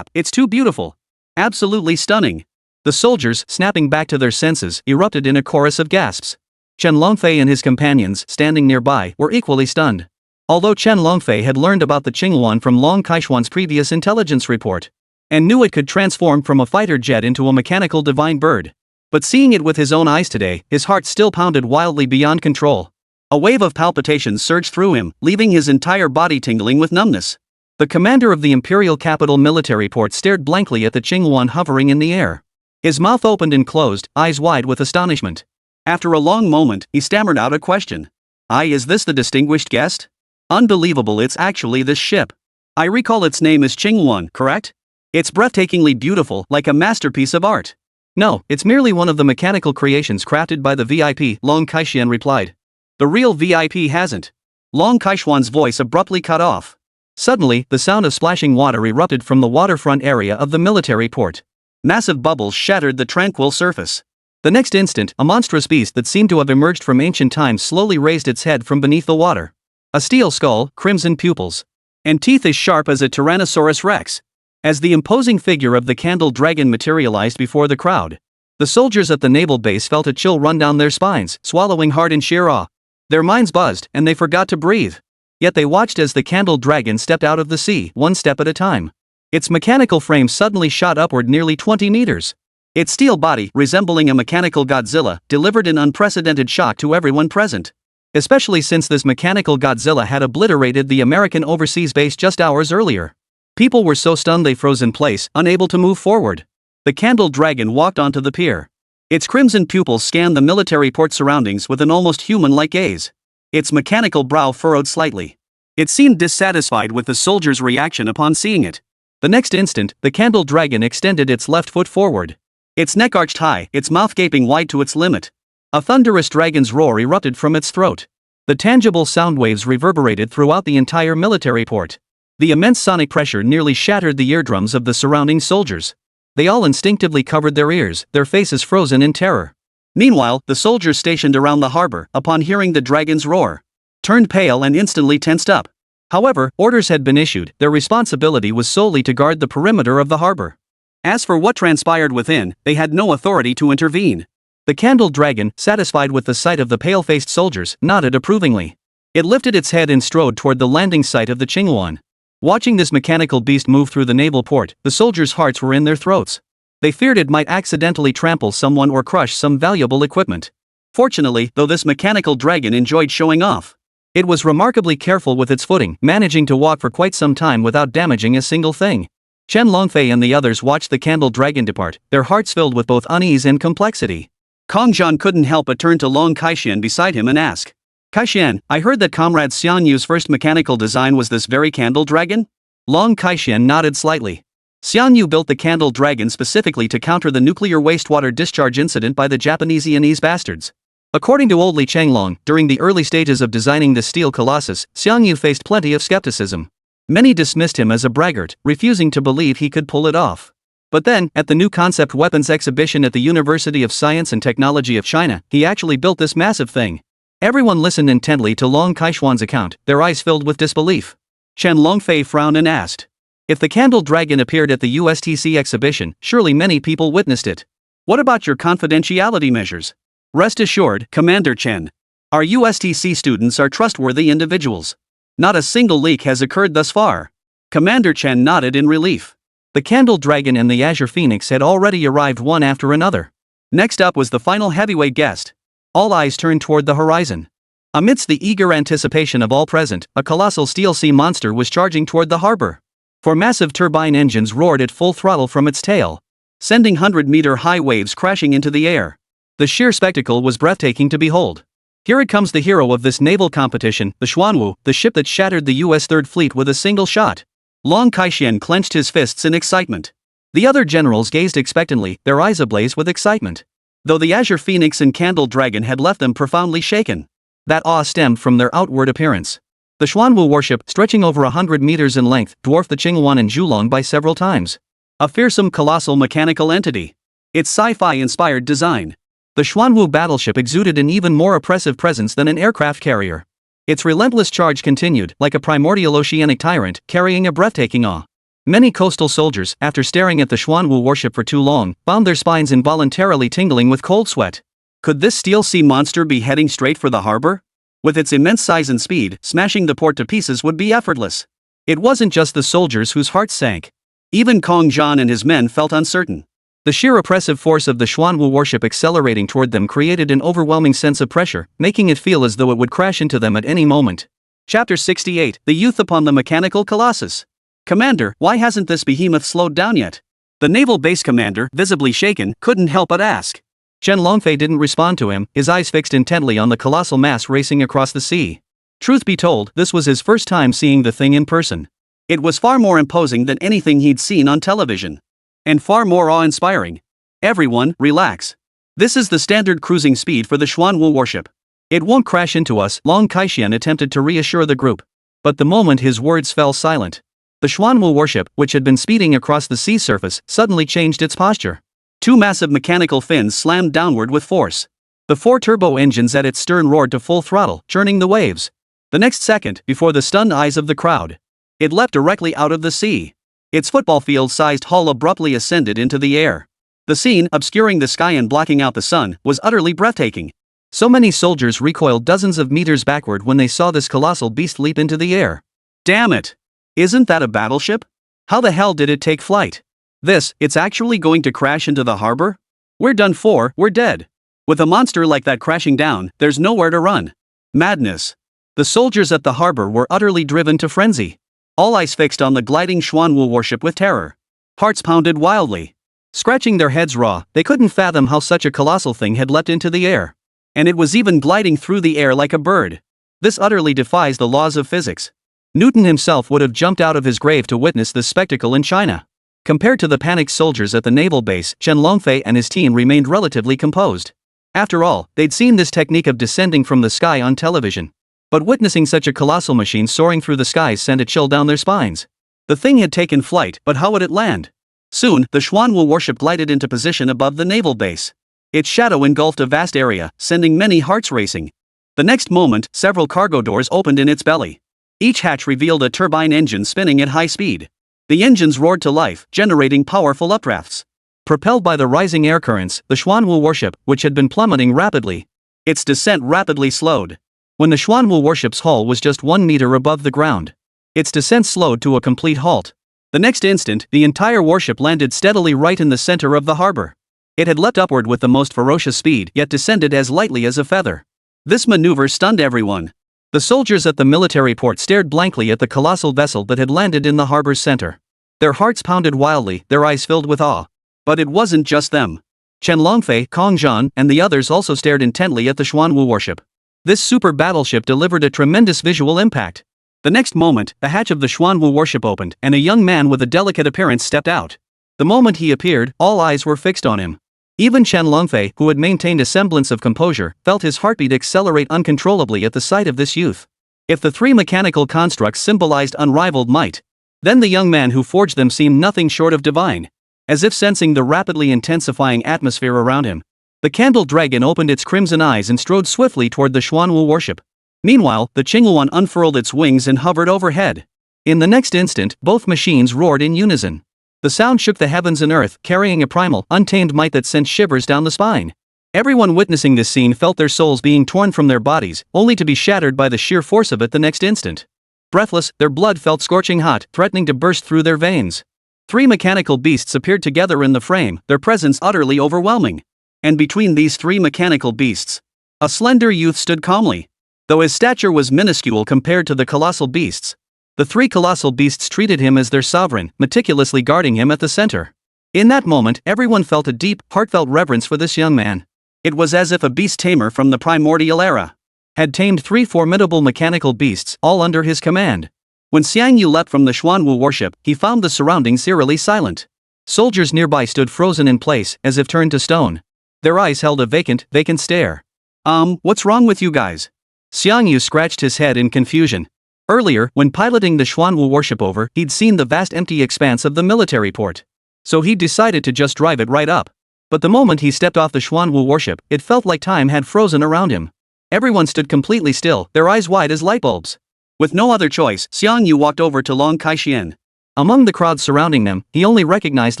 it's too beautiful! Absolutely stunning! The soldiers, snapping back to their senses, erupted in a chorus of gasps. Chen Longfei and his companions, standing nearby, were equally stunned. Although Chen Longfei had learned about the Qingyuan from Long Kaishuan's previous intelligence report, and knew it could transform from a fighter jet into a mechanical divine bird, but seeing it with his own eyes today, his heart still pounded wildly beyond control. A wave of palpitations surged through him, leaving his entire body tingling with numbness. The commander of the Imperial Capital military port stared blankly at the Qingyuan hovering in the air. His mouth opened and closed, eyes wide with astonishment. After a long moment, he stammered out a question. Is this the distinguished guest? Unbelievable, it's actually this ship. I recall its name is Qingyuan, correct? It's breathtakingly beautiful, like a masterpiece of art. No, it's merely one of the mechanical creations crafted by the VIP, Long Kaishuan replied. The real VIP hasn't. Long Kaishuan's voice abruptly cut off. Suddenly, the sound of splashing water erupted from the waterfront area of the military port. Massive bubbles shattered the tranquil surface. The next instant, a monstrous beast that seemed to have emerged from ancient times slowly raised its head from beneath the water. A steel skull, crimson pupils, and teeth as sharp as a Tyrannosaurus Rex. As the imposing figure of the candle dragon materialized before the crowd, the soldiers at the naval base felt a chill run down their spines, swallowing hard in sheer awe. Their minds buzzed, and they forgot to breathe. Yet they watched as the candle dragon stepped out of the sea, one step at a time. Its mechanical frame suddenly shot upward nearly 20 meters. Its steel body, resembling a mechanical Godzilla, delivered an unprecedented shock to everyone present. Especially since this mechanical Godzilla had obliterated the American overseas base just hours earlier. People were so stunned they froze in place, unable to move forward. The candle dragon walked onto the pier. Its crimson pupils scanned the military port surroundings with an almost human-like gaze. Its mechanical brow furrowed slightly. It seemed dissatisfied with the soldier's reaction upon seeing it. The next instant, the candle dragon extended its left foot forward. Its neck arched high, its mouth gaping wide to its limit. A thunderous dragon's roar erupted from its throat. The tangible sound waves reverberated throughout the entire military port. The immense sonic pressure nearly shattered the eardrums of the surrounding soldiers. They all instinctively covered their ears, their faces frozen in terror. Meanwhile, the soldiers stationed around the harbor, upon hearing the dragon's roar, turned pale and instantly tensed up. However, orders had been issued, their responsibility was solely to guard the perimeter of the harbor. As for what transpired within, they had no authority to intervene. The candle dragon, satisfied with the sight of the pale-faced soldiers, nodded approvingly. It lifted its head and strode toward the landing site of the Qingyuan. Watching this mechanical beast move through the naval port, the soldiers' hearts were in their throats. They feared it might accidentally trample someone or crush some valuable equipment. Fortunately, though, this mechanical dragon enjoyed showing off. It was remarkably careful with its footing, managing to walk for quite some time without damaging a single thing. Chen Longfei and the others watched the candle dragon depart, their hearts filled with both unease and complexity. Kong Zhan couldn't help but turn to Long Kaixian beside him and ask, "Kaixian, I heard that Comrade Xian Yu's first mechanical design was this very candle dragon?" Long Kaixian nodded slightly. Xian Yu built the candle dragon specifically to counter the nuclear wastewater discharge incident by the Japanese bastards. According to old Li Changlong, during the early stages of designing the steel colossus, Xian Yu faced plenty of skepticism. Many dismissed him as a braggart, refusing to believe he could pull it off. But then, at the new concept weapons exhibition at the University of Science and Technology of China, he actually built this massive thing. Everyone listened intently to Long Kaishuan's account, their eyes filled with disbelief. Chen Longfei frowned and asked, "If the candle dragon appeared at the USTC exhibition, surely many people witnessed it. What about your confidentiality measures?" "Rest assured, Commander Chen. Our USTC students are trustworthy individuals. Not a single leak has occurred thus far." Commander Chen nodded in relief. The candle dragon and the Azure Phoenix had already arrived one after another. Next up was the final heavyweight guest. All eyes turned toward the horizon. Amidst the eager anticipation of all present, a colossal steel sea monster was charging toward the harbor. Four massive turbine engines roared at full throttle from its tail, sending 100-meter-high waves crashing into the air. The sheer spectacle was breathtaking to behold. Here it comes, the hero of this naval competition, the Xuanwu, the ship that shattered the U.S. Third Fleet with a single shot. Long Kaixian clenched his fists in excitement. The other generals gazed expectantly, their eyes ablaze with excitement. Though the Azure Phoenix and Candle Dragon had left them profoundly shaken. That awe stemmed from their outward appearance. The Xuanwu warship, stretching over 100 meters in length, dwarfed the Qingyuan and Zhulong by several times. A fearsome colossal mechanical entity. Its sci-fi inspired design. The Xuanwu battleship exuded an even more oppressive presence than an aircraft carrier. Its relentless charge continued, like a primordial oceanic tyrant, carrying a breathtaking awe. Many coastal soldiers, after staring at the Xuanwu warship for too long, found their spines involuntarily tingling with cold sweat. Could this steel sea monster be heading straight for the harbor? With its immense size and speed, smashing the port to pieces would be effortless. It wasn't just the soldiers whose hearts sank. Even Kong Zhan and his men felt uncertain. The sheer oppressive force of the Xuanwu warship accelerating toward them created an overwhelming sense of pressure, making it feel as though it would crash into them at any moment. Chapter 68, The Youth Upon the Mechanical Colossus. "Commander, why hasn't this behemoth slowed down yet?" The naval base commander, visibly shaken, couldn't help but ask. Chen Longfei didn't respond to him, his eyes fixed intently on the colossal mass racing across the sea. Truth be told, this was his first time seeing the thing in person. It was far more imposing than anything he'd seen on television. And far more awe-inspiring. "Everyone, relax. This is the standard cruising speed for the Xuanwu warship. It won't crash into us," Long Kaixian attempted to reassure the group. But the moment his words fell silent, the Xuanwu warship, which had been speeding across the sea surface, suddenly changed its posture. Two massive mechanical fins slammed downward with force. The four turbo engines at its stern roared to full throttle, churning the waves. The next second, before the stunned eyes of the crowd, it leapt directly out of the sea. Its football field-sized hull abruptly ascended into the air. The scene, obscuring the sky and blocking out the sun, was utterly breathtaking. So many soldiers recoiled dozens of meters backward when they saw this colossal beast leap into the air. "Damn it! Isn't that a battleship? How the hell did it take flight? It's actually going to crash into the harbor? We're done for, we're dead. With a monster like that crashing down, there's nowhere to run." Madness. The soldiers at the harbor were utterly driven to frenzy. All eyes fixed on the gliding Xuanwu warship with terror. Hearts pounded wildly. Scratching their heads raw, they couldn't fathom how such a colossal thing had leapt into the air. And it was even gliding through the air like a bird. This utterly defies the laws of physics. Newton himself would have jumped out of his grave to witness this spectacle in China. Compared to the panicked soldiers at the naval base, Chen Longfei and his team remained relatively composed. After all, they'd seen this technique of descending from the sky on television. But witnessing such a colossal machine soaring through the skies sent a chill down their spines. The thing had taken flight, but how would it land? Soon, the Xuanwu warship glided into position above the naval base. Its shadow engulfed a vast area, sending many hearts racing. The next moment, several cargo doors opened in its belly. Each hatch revealed a turbine engine spinning at high speed. The engines roared to life, generating powerful updrafts. Propelled by the rising air currents, the Xuanwu warship, which had been plummeting rapidly, its descent rapidly slowed. When the Xuanwu warship's hull was just 1 meter above the ground, its descent slowed to a complete halt. The next instant, the entire warship landed steadily right in the center of the harbor. It had leapt upward with the most ferocious speed, yet descended as lightly as a feather. This maneuver stunned everyone. The soldiers at the military port stared blankly at the colossal vessel that had landed in the harbor's center. Their hearts pounded wildly, their eyes filled with awe. But it wasn't just them. Chen Longfei, Kong Zhan, and the others also stared intently at the Xuanwu warship. This super battleship delivered a tremendous visual impact. The next moment, the hatch of the Xuanwu warship opened, and a young man with a delicate appearance stepped out. The moment he appeared, all eyes were fixed on him. Even Chen Longfei, who had maintained a semblance of composure, felt his heartbeat accelerate uncontrollably at the sight of this youth. If the three mechanical constructs symbolized unrivaled might, then the young man who forged them seemed nothing short of divine. As if sensing the rapidly intensifying atmosphere around him, the candle dragon opened its crimson eyes and strode swiftly toward the Xuanwu warship. Meanwhile, the Qingyuan unfurled its wings and hovered overhead. In the next instant, both machines roared in unison. The sound shook the heavens and earth, carrying a primal, untamed might that sent shivers down the spine. Everyone witnessing this scene felt their souls being torn from their bodies, only to be shattered by the sheer force of it the next instant. Breathless, their blood felt scorching hot, threatening to burst through their veins. Three mechanical beasts appeared together in the frame, their presence utterly overwhelming. And between these three mechanical beasts, a slender youth stood calmly. Though his stature was minuscule compared to the colossal beasts, the three colossal beasts treated him as their sovereign, meticulously guarding him at the center. In that moment, everyone felt a deep, heartfelt reverence for this young man. It was as if a beast tamer from the primordial era had tamed three formidable mechanical beasts, all under his command. When Xiangyu leapt from the Xuanwu warship, he found the surroundings eerily silent. Soldiers nearby stood frozen in place, as if turned to stone. Their eyes held a vacant stare. What's wrong with you guys? Xiangyu scratched his head in confusion. Earlier, when piloting the Xuanwu warship over, he'd seen the vast empty expanse of the military port. So he decided to just drive it right up. But the moment he stepped off the Xuanwu warship, it felt like time had frozen around him. Everyone stood completely still, their eyes wide as light bulbs. With no other choice, Xiangyu walked over to Long Kaixian. Among the crowd surrounding them, he only recognized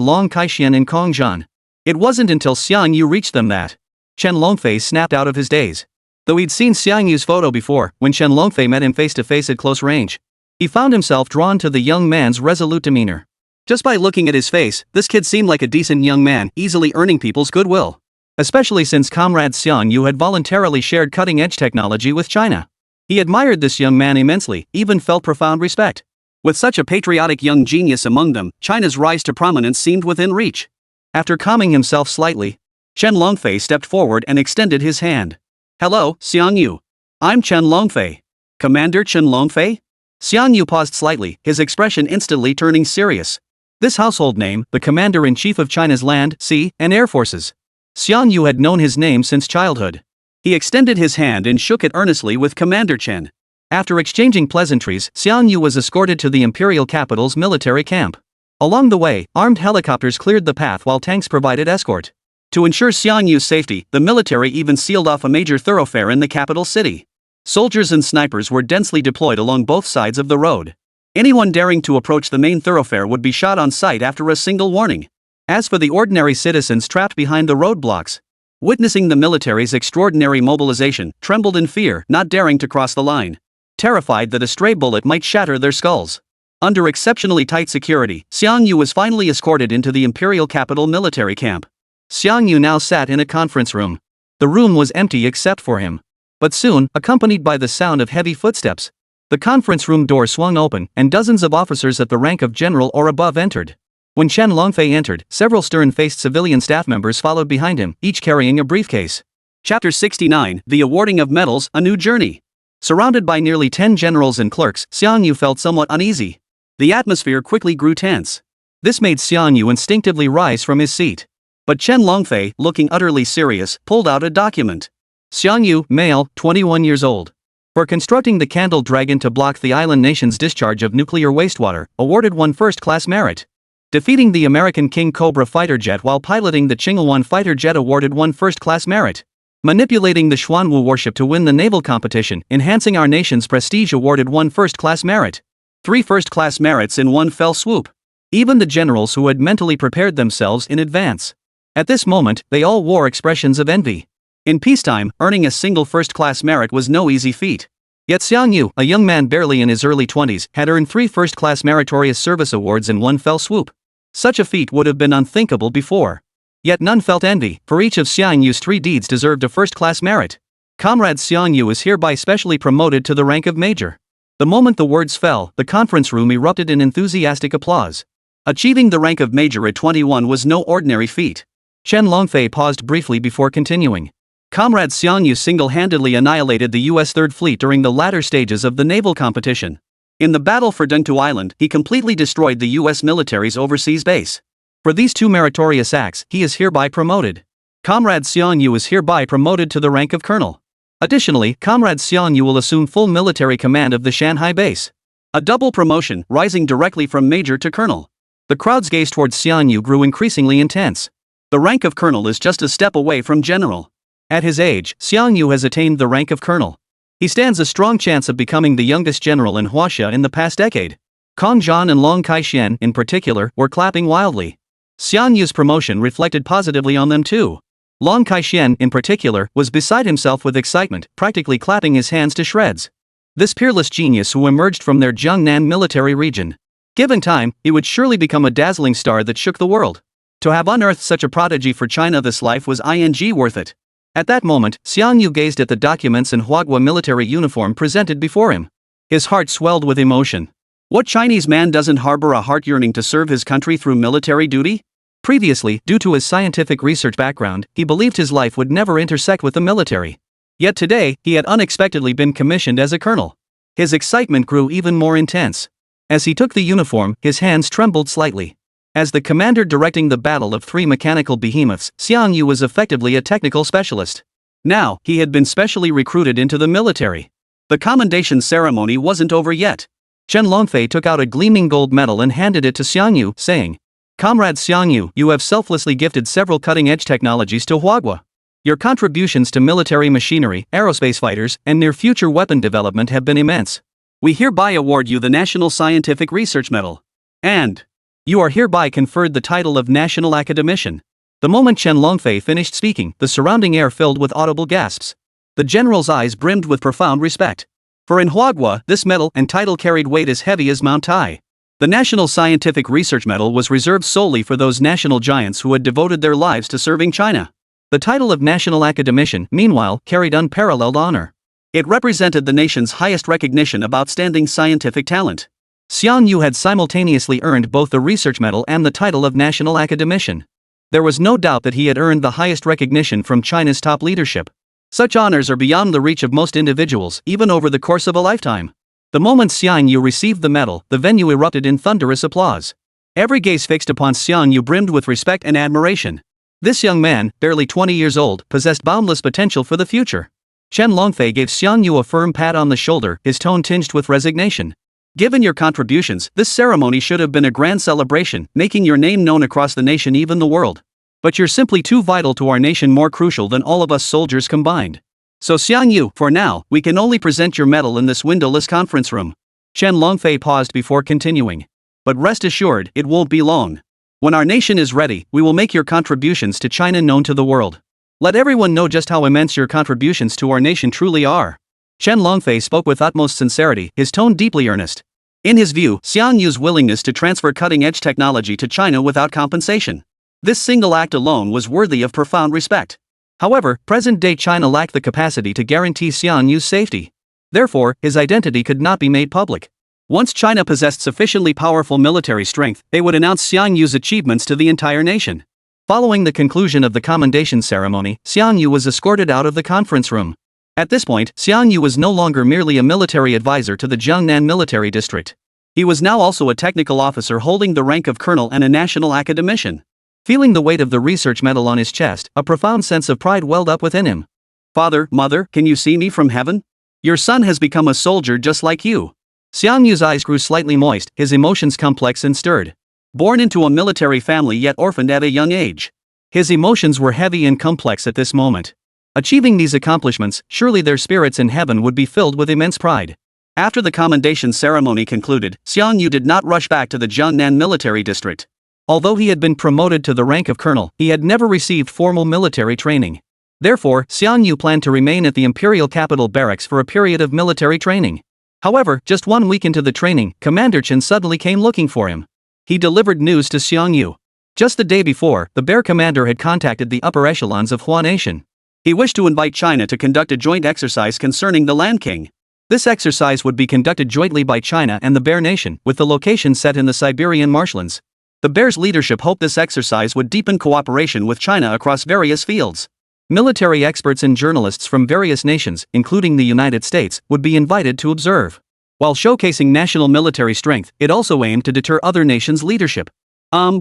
Long Kaixian and Kong Zhan. It wasn't until Xiangyu reached them that Chen Longfei snapped out of his daze. Though he'd seen Xiangyu's photo before, when Chen Longfei met him face to face at close range, he found himself drawn to the young man's resolute demeanor. Just by looking at his face, this kid seemed like a decent young man, easily earning people's goodwill. Especially since Comrade Xiangyu had voluntarily shared cutting-edge technology with China. He admired this young man immensely, even felt profound respect. With such a patriotic young genius among them, China's rise to prominence seemed within reach. After calming himself slightly, Chen Longfei stepped forward and extended his hand. Hello, Xiangyu. I'm Chen Longfei. Commander Chen Longfei? Xiangyu paused slightly, his expression instantly turning serious. This household name, the commander-in-chief of China's land, sea, and air forces. Xiangyu had known his name since childhood. He extended his hand and shook it earnestly with Commander Chen. After exchanging pleasantries, Xiangyu was escorted to the imperial capital's military camp. Along the way, armed helicopters cleared the path while tanks provided escort. To ensure Xiangyu's safety, the military even sealed off a major thoroughfare in the capital city. Soldiers and snipers were densely deployed along both sides of the road. Anyone daring to approach the main thoroughfare would be shot on sight after a single warning. As for the ordinary citizens trapped behind the roadblocks, witnessing the military's extraordinary mobilization, trembled in fear, not daring to cross the line. Terrified that a stray bullet might shatter their skulls. Under exceptionally tight security, Xiangyu was finally escorted into the imperial capital military camp. Xiangyu now sat in a conference room. The room was empty except for him. But soon, accompanied by the sound of heavy footsteps, the conference room door swung open, and dozens of officers at the rank of general or above entered. When Chen Longfei entered, several stern-faced civilian staff members followed behind him, each carrying a briefcase. Chapter 69, The Awarding of Medals, A New Journey. Surrounded by nearly 10 generals and clerks, Xiangyu felt somewhat uneasy. The atmosphere quickly grew tense. This made Xiangyu instinctively rise from his seat. But Chen Longfei, looking utterly serious, pulled out a document. Xiangyu, male, 21 years old. For constructing the Candle Dragon to block the island nation's discharge of nuclear wastewater, awarded 1 first-class merit. Defeating the American King Cobra fighter jet while piloting the Qingyuan fighter jet, awarded 1 first-class merit. Manipulating the Xuanwu warship to win the naval competition, enhancing our nation's prestige, awarded 1 first-class merit. 3 first-class merits in one fell swoop. Even the generals who had mentally prepared themselves in advance. At this moment, they all wore expressions of envy. In peacetime, earning a single first-class merit was no easy feat. Yet Xiang Yu, a young man barely in his early 20s, had earned 3 first-class meritorious service awards in one fell swoop. Such a feat would have been unthinkable before. Yet none felt envy, for each of Xiang Yu's 3 deeds deserved a first-class merit. Comrade Xiang Yu is hereby specially promoted to the rank of Major. The moment the words fell, the conference room erupted in enthusiastic applause. Achieving the rank of Major at 21 was no ordinary feat. Chen Longfei paused briefly before continuing. Comrade Xiang Yu single-handedly annihilated the U.S. Third Fleet during the latter stages of the naval competition. In the battle for Dengtu Island, he completely destroyed the U.S. military's overseas base. For these 2 meritorious acts, he is hereby promoted. Comrade Xiang Yu is hereby promoted to the rank of Colonel. Additionally, Comrade Xiang Yu will assume full military command of the Shanghai base. A double promotion, rising directly from Major to Colonel. The crowd's gaze towards Xiang Yu grew increasingly intense. The rank of Colonel is just a step away from General. At his age, Xiang Yu has attained the rank of Colonel. He stands a strong chance of becoming the youngest general in Huaxia in the past decade. Kong Zhan and Long Kai-Shian, in particular, were clapping wildly. Xiang Yu's promotion reflected positively on them too. Long Kai-Shian, in particular, was beside himself with excitement, practically clapping his hands to shreds. This peerless genius who emerged from their Jiangnan military region. Given time, he would surely become a dazzling star that shook the world. To have unearthed such a prodigy for China, this life was worth it. At that moment, Xiang Yu gazed at the documents and Huagua military uniform presented before him. His heart swelled with emotion. What Chinese man doesn't harbor a heart yearning to serve his country through military duty? Previously, due to his scientific research background, he believed his life would never intersect with the military. Yet today, he had unexpectedly been commissioned as a colonel. His excitement grew even more intense. As he took the uniform, his hands trembled slightly. As the commander directing the battle of 3 mechanical behemoths, Xiang Yu was effectively a technical specialist. Now, he had been specially recruited into the military. The commendation ceremony wasn't over yet. Chen Longfei took out a gleaming gold medal and handed it to Xiang Yu, saying, "Comrade Xiang Yu, you have selflessly gifted several cutting-edge technologies to Huagua. Your contributions to military machinery, aerospace fighters, and near-future weapon development have been immense. We hereby award you the National Scientific Research Medal. And you are hereby conferred the title of National Academician." The moment Chen Longfei finished speaking, the surrounding air filled with audible gasps. The general's eyes brimmed with profound respect. For in Huagua, this medal and title carried weight as heavy as Mount Tai. The National Scientific Research Medal was reserved solely for those national giants who had devoted their lives to serving China. The title of National Academician, meanwhile, carried unparalleled honor. It represented the nation's highest recognition of outstanding scientific talent. Xiang Yu had simultaneously earned both the research medal and the title of National Academician. There was no doubt that he had earned the highest recognition from China's top leadership. Such honors are beyond the reach of most individuals, even over the course of a lifetime. The moment Xiang Yu received the medal, the venue erupted in thunderous applause. Every gaze fixed upon Xiang Yu brimmed with respect and admiration. This young man, barely 20 years old, possessed boundless potential for the future. Chen Longfei gave Xiang Yu a firm pat on the shoulder, his tone tinged with resignation. "Given your contributions, this ceremony should have been a grand celebration, making your name known across the nation, even the world. But you're simply too vital to our nation, more crucial than all of us soldiers combined. So Xiang Yu, for now, we can only present your medal in this windowless conference room." Chen Longfei paused before continuing. "But rest assured, it won't be long. When our nation is ready, we will make your contributions to China known to the world. Let everyone know just how immense your contributions to our nation truly are." Chen Longfei spoke with utmost sincerity, his tone deeply earnest. In his view, Xiang Yu's willingness to transfer cutting-edge technology to China without compensation. This single act alone was worthy of profound respect. However, present-day China lacked the capacity to guarantee Xiang Yu's safety. Therefore, his identity could not be made public. Once China possessed sufficiently powerful military strength, they would announce Xiang Yu's achievements to the entire nation. Following the conclusion of the commendation ceremony, Xiang Yu was escorted out of the conference room. At this point, Xiang Yu was no longer merely a military advisor to the Jiangnan military district. He was now also a technical officer holding the rank of colonel and a national academician. Feeling the weight of the research medal on his chest, a profound sense of pride welled up within him. "Father, mother, can you see me from heaven? Your son has become a soldier just like you." Xiang Yu's eyes grew slightly moist, his emotions complex and stirred. Born into a military family yet orphaned at a young age. His emotions were heavy and complex at this moment. Achieving these accomplishments, surely their spirits in heaven would be filled with immense pride. After the commendation ceremony concluded, Xiang Yu did not rush back to the Jiangnan military district. Although he had been promoted to the rank of colonel, he had never received formal military training. Therefore, Xiang Yu planned to remain at the imperial capital barracks for a period of military training. However, just 1 week into the training, Commander Chen suddenly came looking for him. He delivered news to Xiang Yu. Just the day before, the Bear commander had contacted the upper echelons of Hua Nation. He wished to invite China to conduct a joint exercise concerning the Land King. This exercise would be conducted jointly by China and the Bear Nation, with the location set in the Siberian marshlands. The Bear's leadership hoped this exercise would deepen cooperation with China across various fields. Military experts and journalists from various nations, including the United States, would be invited to observe. While showcasing national military strength, it also aimed to deter other nations' leadership.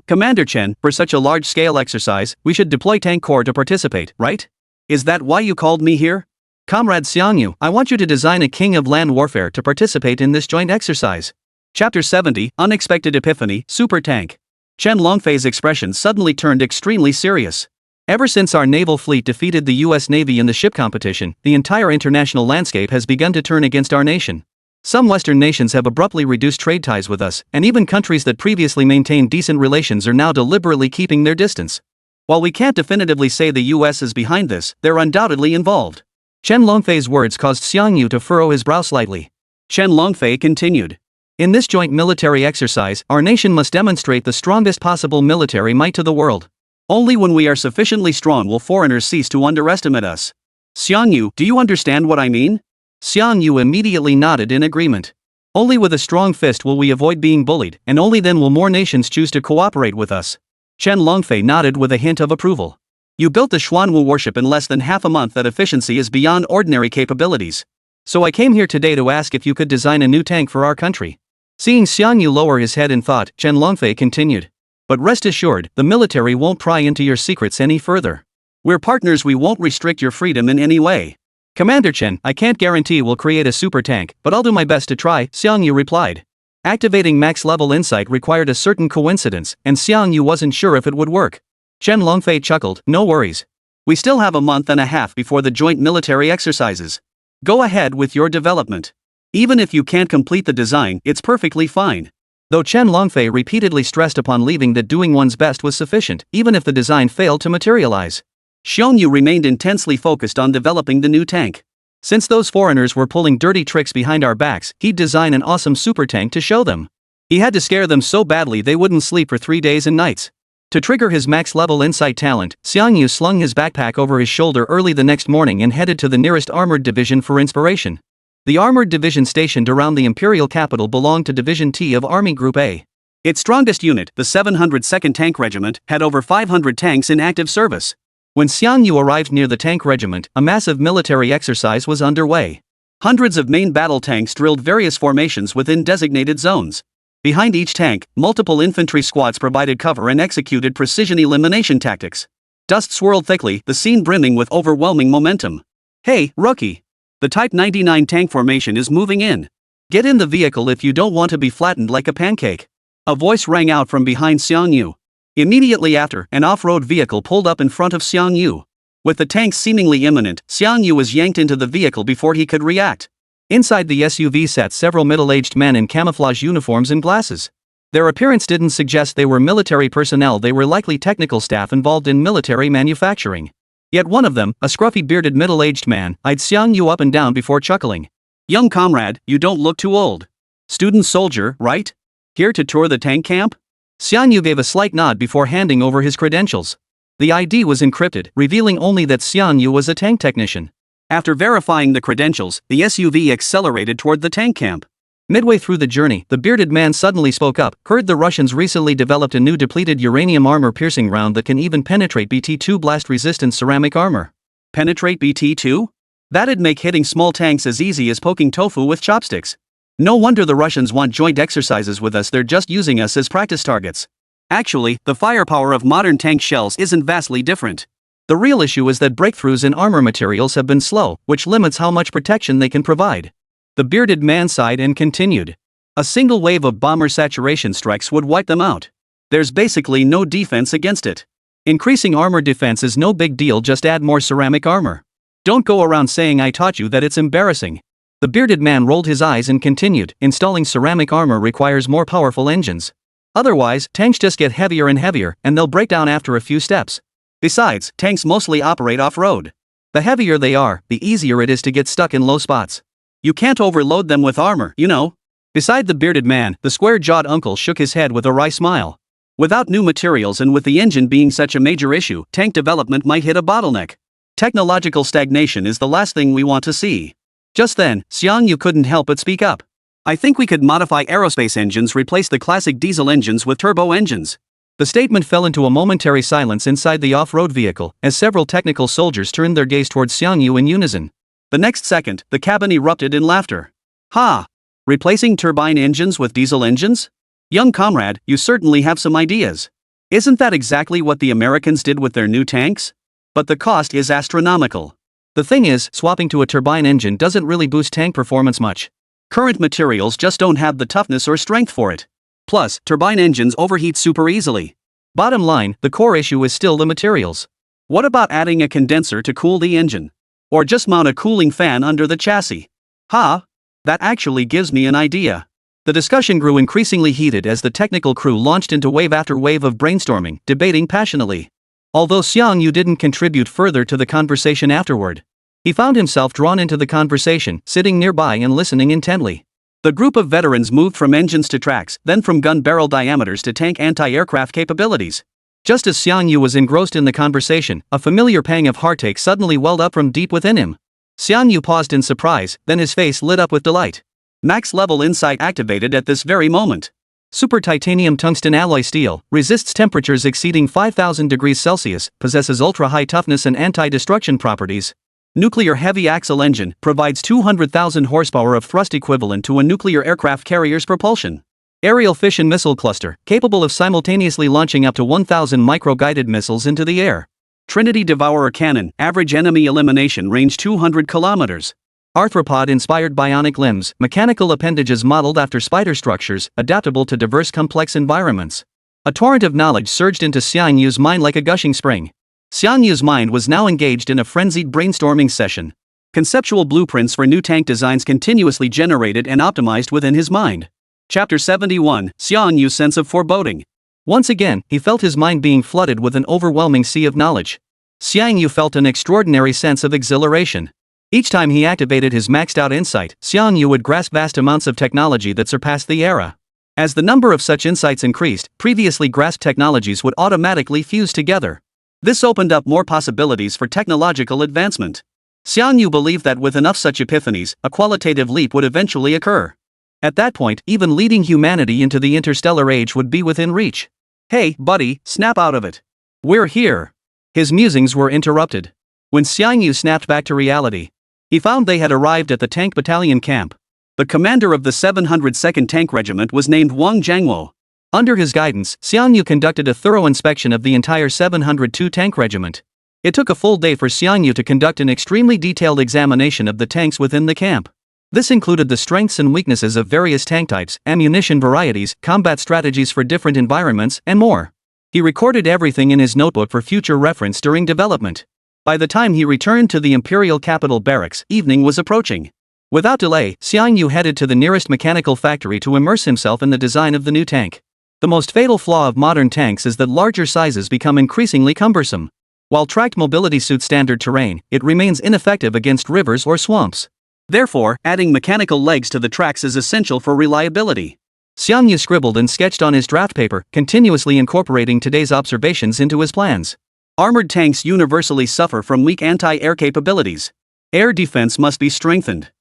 Commander Chen, for such a large-scale exercise, we should deploy tank corps to participate, right? Is that why you called me here? Comrade Xiang Yu, I want you to design a king of land warfare to participate in this joint exercise. Chapter 70, Unexpected Epiphany, Super Tank. Chen Longfei's expression suddenly turned extremely serious. Ever since our naval fleet defeated the US Navy in the ship competition, the entire international landscape has begun to turn against our nation. Some Western nations have abruptly reduced trade ties with us, and even countries that previously maintained decent relations are now deliberately keeping their distance. While we can't definitively say the US is behind this, they're undoubtedly involved. Chen Longfei's words caused Xiang Yu to furrow his brow slightly. Chen Longfei continued. In this joint military exercise, our nation must demonstrate the strongest possible military might to the world. Only when we are sufficiently strong will foreigners cease to underestimate us. Xiang Yu, do you understand what I mean? Xiang Yu immediately nodded in agreement. Only with a strong fist will we avoid being bullied, and only then will more nations choose to cooperate with us. Chen Longfei nodded with a hint of approval. You built the Xuanwu warship in less than half a month. That efficiency is beyond ordinary capabilities. So I came here today to ask if you could design a new tank for our country. Seeing Xiang Yu lower his head in thought, Chen Longfei continued. But rest assured, the military won't pry into your secrets any further. We're partners, we won't restrict your freedom in any way. Commander Chen, I can't guarantee we'll create a super tank, but I'll do my best to try, Xiang Yu replied. Activating max-level insight required a certain coincidence, and Xiang Yu wasn't sure if it would work. Chen Longfei chuckled, no worries. We still have a month and a half before the joint military exercises. Go ahead with your development. Even if you can't complete the design, it's perfectly fine. Though Chen Longfei repeatedly stressed upon leaving that doing one's best was sufficient, even if the design failed to materialize. Xiang Yu remained intensely focused on developing the new tank. Since those foreigners were pulling dirty tricks behind our backs, he'd design an awesome super tank to show them. He had to scare them so badly they wouldn't sleep for 3 days and nights. To trigger his max-level insight talent, Xiang Yu slung his backpack over his shoulder early the next morning and headed to the nearest armored division for inspiration. The armored division stationed around the imperial capital belonged to Division T of Army Group A. Its strongest unit, the 702nd Tank Regiment, had over 500 tanks in active service. When Xiang Yu arrived near the tank regiment, a massive military exercise was underway. Hundreds of main battle tanks drilled various formations within designated zones. Behind each tank, multiple infantry squads provided cover and executed precision elimination tactics. Dust swirled thickly, the scene brimming with overwhelming momentum. Hey, rookie! The Type 99 tank formation is moving in. Get in the vehicle if you don't want to be flattened like a pancake. A voice rang out from behind Xiang Yu. Immediately after, an off-road vehicle pulled up in front of Xiang Yu. With the tank seemingly imminent, Xiang Yu was yanked into the vehicle before he could react. Inside the SUV sat several middle-aged men in camouflage uniforms and glasses. Their appearance didn't suggest they were military personnel, they were likely technical staff involved in military manufacturing. Yet one of them, a scruffy bearded middle-aged man, eyed Xiang Yu up and down before chuckling. Young comrade, you don't look too old. Student soldier, right? Here to tour the tank camp? Xiang Yu gave a slight nod before handing over his credentials. The ID was encrypted, revealing only that Xiang Yu was a tank technician. After verifying the credentials, the SUV accelerated toward the tank camp. Midway through the journey, the bearded man suddenly spoke up. Heard the Russians recently developed a new depleted uranium armor-piercing round that can even penetrate BT-2 blast-resistant ceramic armor. Penetrate BT-2? That'd make hitting small tanks as easy as poking tofu with chopsticks. No wonder the Russians want joint exercises with us, they're just using us as practice targets. Actually, the firepower of modern tank shells isn't vastly different. The real issue is that breakthroughs in armor materials have been slow, which limits how much protection they can provide. The bearded man sighed and continued. A single wave of bomber saturation strikes would wipe them out. There's basically no defense against it. Increasing armor defense is no big deal, just add more ceramic armor. Don't go around saying I taught you that, it's embarrassing. The bearded man rolled his eyes and continued. Installing ceramic armor requires more powerful engines. Otherwise, tanks just get heavier and heavier, and they'll break down after a few steps. Besides, tanks mostly operate off-road. The heavier they are, the easier it is to get stuck in low spots. You can't overload them with armor, you know. Beside the bearded man, the square-jawed uncle shook his head with a wry smile. Without new materials and with the engine being such a major issue, tank development might hit a bottleneck. Technological stagnation is the last thing we want to see. Just then, Xiangyu couldn't help but speak up. I think we could modify aerospace engines, replace the classic diesel engines with turbo engines. The statement fell into a momentary silence inside the off-road vehicle, as several technical soldiers turned their gaze towards Xiangyu in unison. The next second, the cabin erupted in laughter. Ha! Replacing turbine engines with diesel engines? Young comrade, you certainly have some ideas. Isn't that exactly what the Americans did with their new tanks? But the cost is astronomical. The thing is, swapping to a turbine engine doesn't really boost tank performance much. Current materials just don't have the toughness or strength for it. Plus, turbine engines overheat super easily. Bottom line, the core issue is still the materials. What about adding a condenser to cool the engine? Or just mount a cooling fan under the chassis? Ha! That actually gives me an idea. The discussion grew increasingly heated as the technical crew launched into wave after wave of brainstorming, debating passionately. Although Xiangyu didn't contribute further to the conversation afterward, he found himself drawn into the conversation, sitting nearby and listening intently. The group of veterans moved from engines to tracks, then from gun barrel diameters to tank anti-aircraft capabilities. Just as Xiangyu was engrossed in the conversation, a familiar pang of heartache suddenly welled up from deep within him. Xiangyu paused in surprise, then his face lit up with delight. Max-level insight activated at this very moment. Super titanium tungsten alloy steel, resists temperatures exceeding 5,000 degrees Celsius, possesses ultra-high toughness and anti-destruction properties. Nuclear heavy axle engine, provides 200,000 horsepower of thrust equivalent to a nuclear aircraft carrier's propulsion. Aerial fission missile cluster, capable of simultaneously launching up to 1,000 micro-guided missiles into the air. Trinity Devourer cannon, average enemy elimination range 200 kilometers. Arthropod-inspired bionic limbs, mechanical appendages modeled after spider structures, adaptable to diverse complex environments. A torrent of knowledge surged into Xiangyu's mind like a gushing spring. Xiangyu's mind was now engaged in a frenzied brainstorming session. Conceptual blueprints for new tank designs continuously generated and optimized within his mind. Chapter 71, Xiangyu's sense of foreboding. Once again, he felt his mind being flooded with an overwhelming sea of knowledge. Xiangyu felt an extraordinary sense of exhilaration. Each time he activated his maxed-out insight, Xiangyu would grasp vast amounts of technology that surpassed the era. As the number of such insights increased, previously grasped technologies would automatically fuse together. This opened up more possibilities for technological advancement. Xiangyu believed that with enough such epiphanies, a qualitative leap would eventually occur. At that point, even leading humanity into the interstellar age would be within reach. Hey, buddy, snap out of it. We're here. His musings were interrupted. When Xiangyu snapped back to reality, he found they had arrived at the tank battalion camp. The commander of the 702nd Tank Regiment was named Wang Jiangwo. Under his guidance, Xiangyu conducted a thorough inspection of the entire 702 Tank Regiment. It took a full day for Xiangyu to conduct an extremely detailed examination of the tanks within the camp. This included the strengths and weaknesses of various tank types, ammunition varieties, combat strategies for different environments, and more. He recorded everything in his notebook for future reference during development. By the time he returned to the Imperial Capital Barracks, evening was approaching. Without delay, Xiangyu headed to the nearest mechanical factory to immerse himself in the design of the new tank. The most fatal flaw of modern tanks is that larger sizes become increasingly cumbersome. While tracked mobility suits standard terrain, it remains ineffective against rivers or swamps. Therefore, adding mechanical legs to the tracks is essential for reliability. Xiangyu scribbled and sketched on his draft paper, continuously incorporating today's observations into his plans. Armored tanks universally suffer from weak anti-air capabilities. Air defense must be strengthened.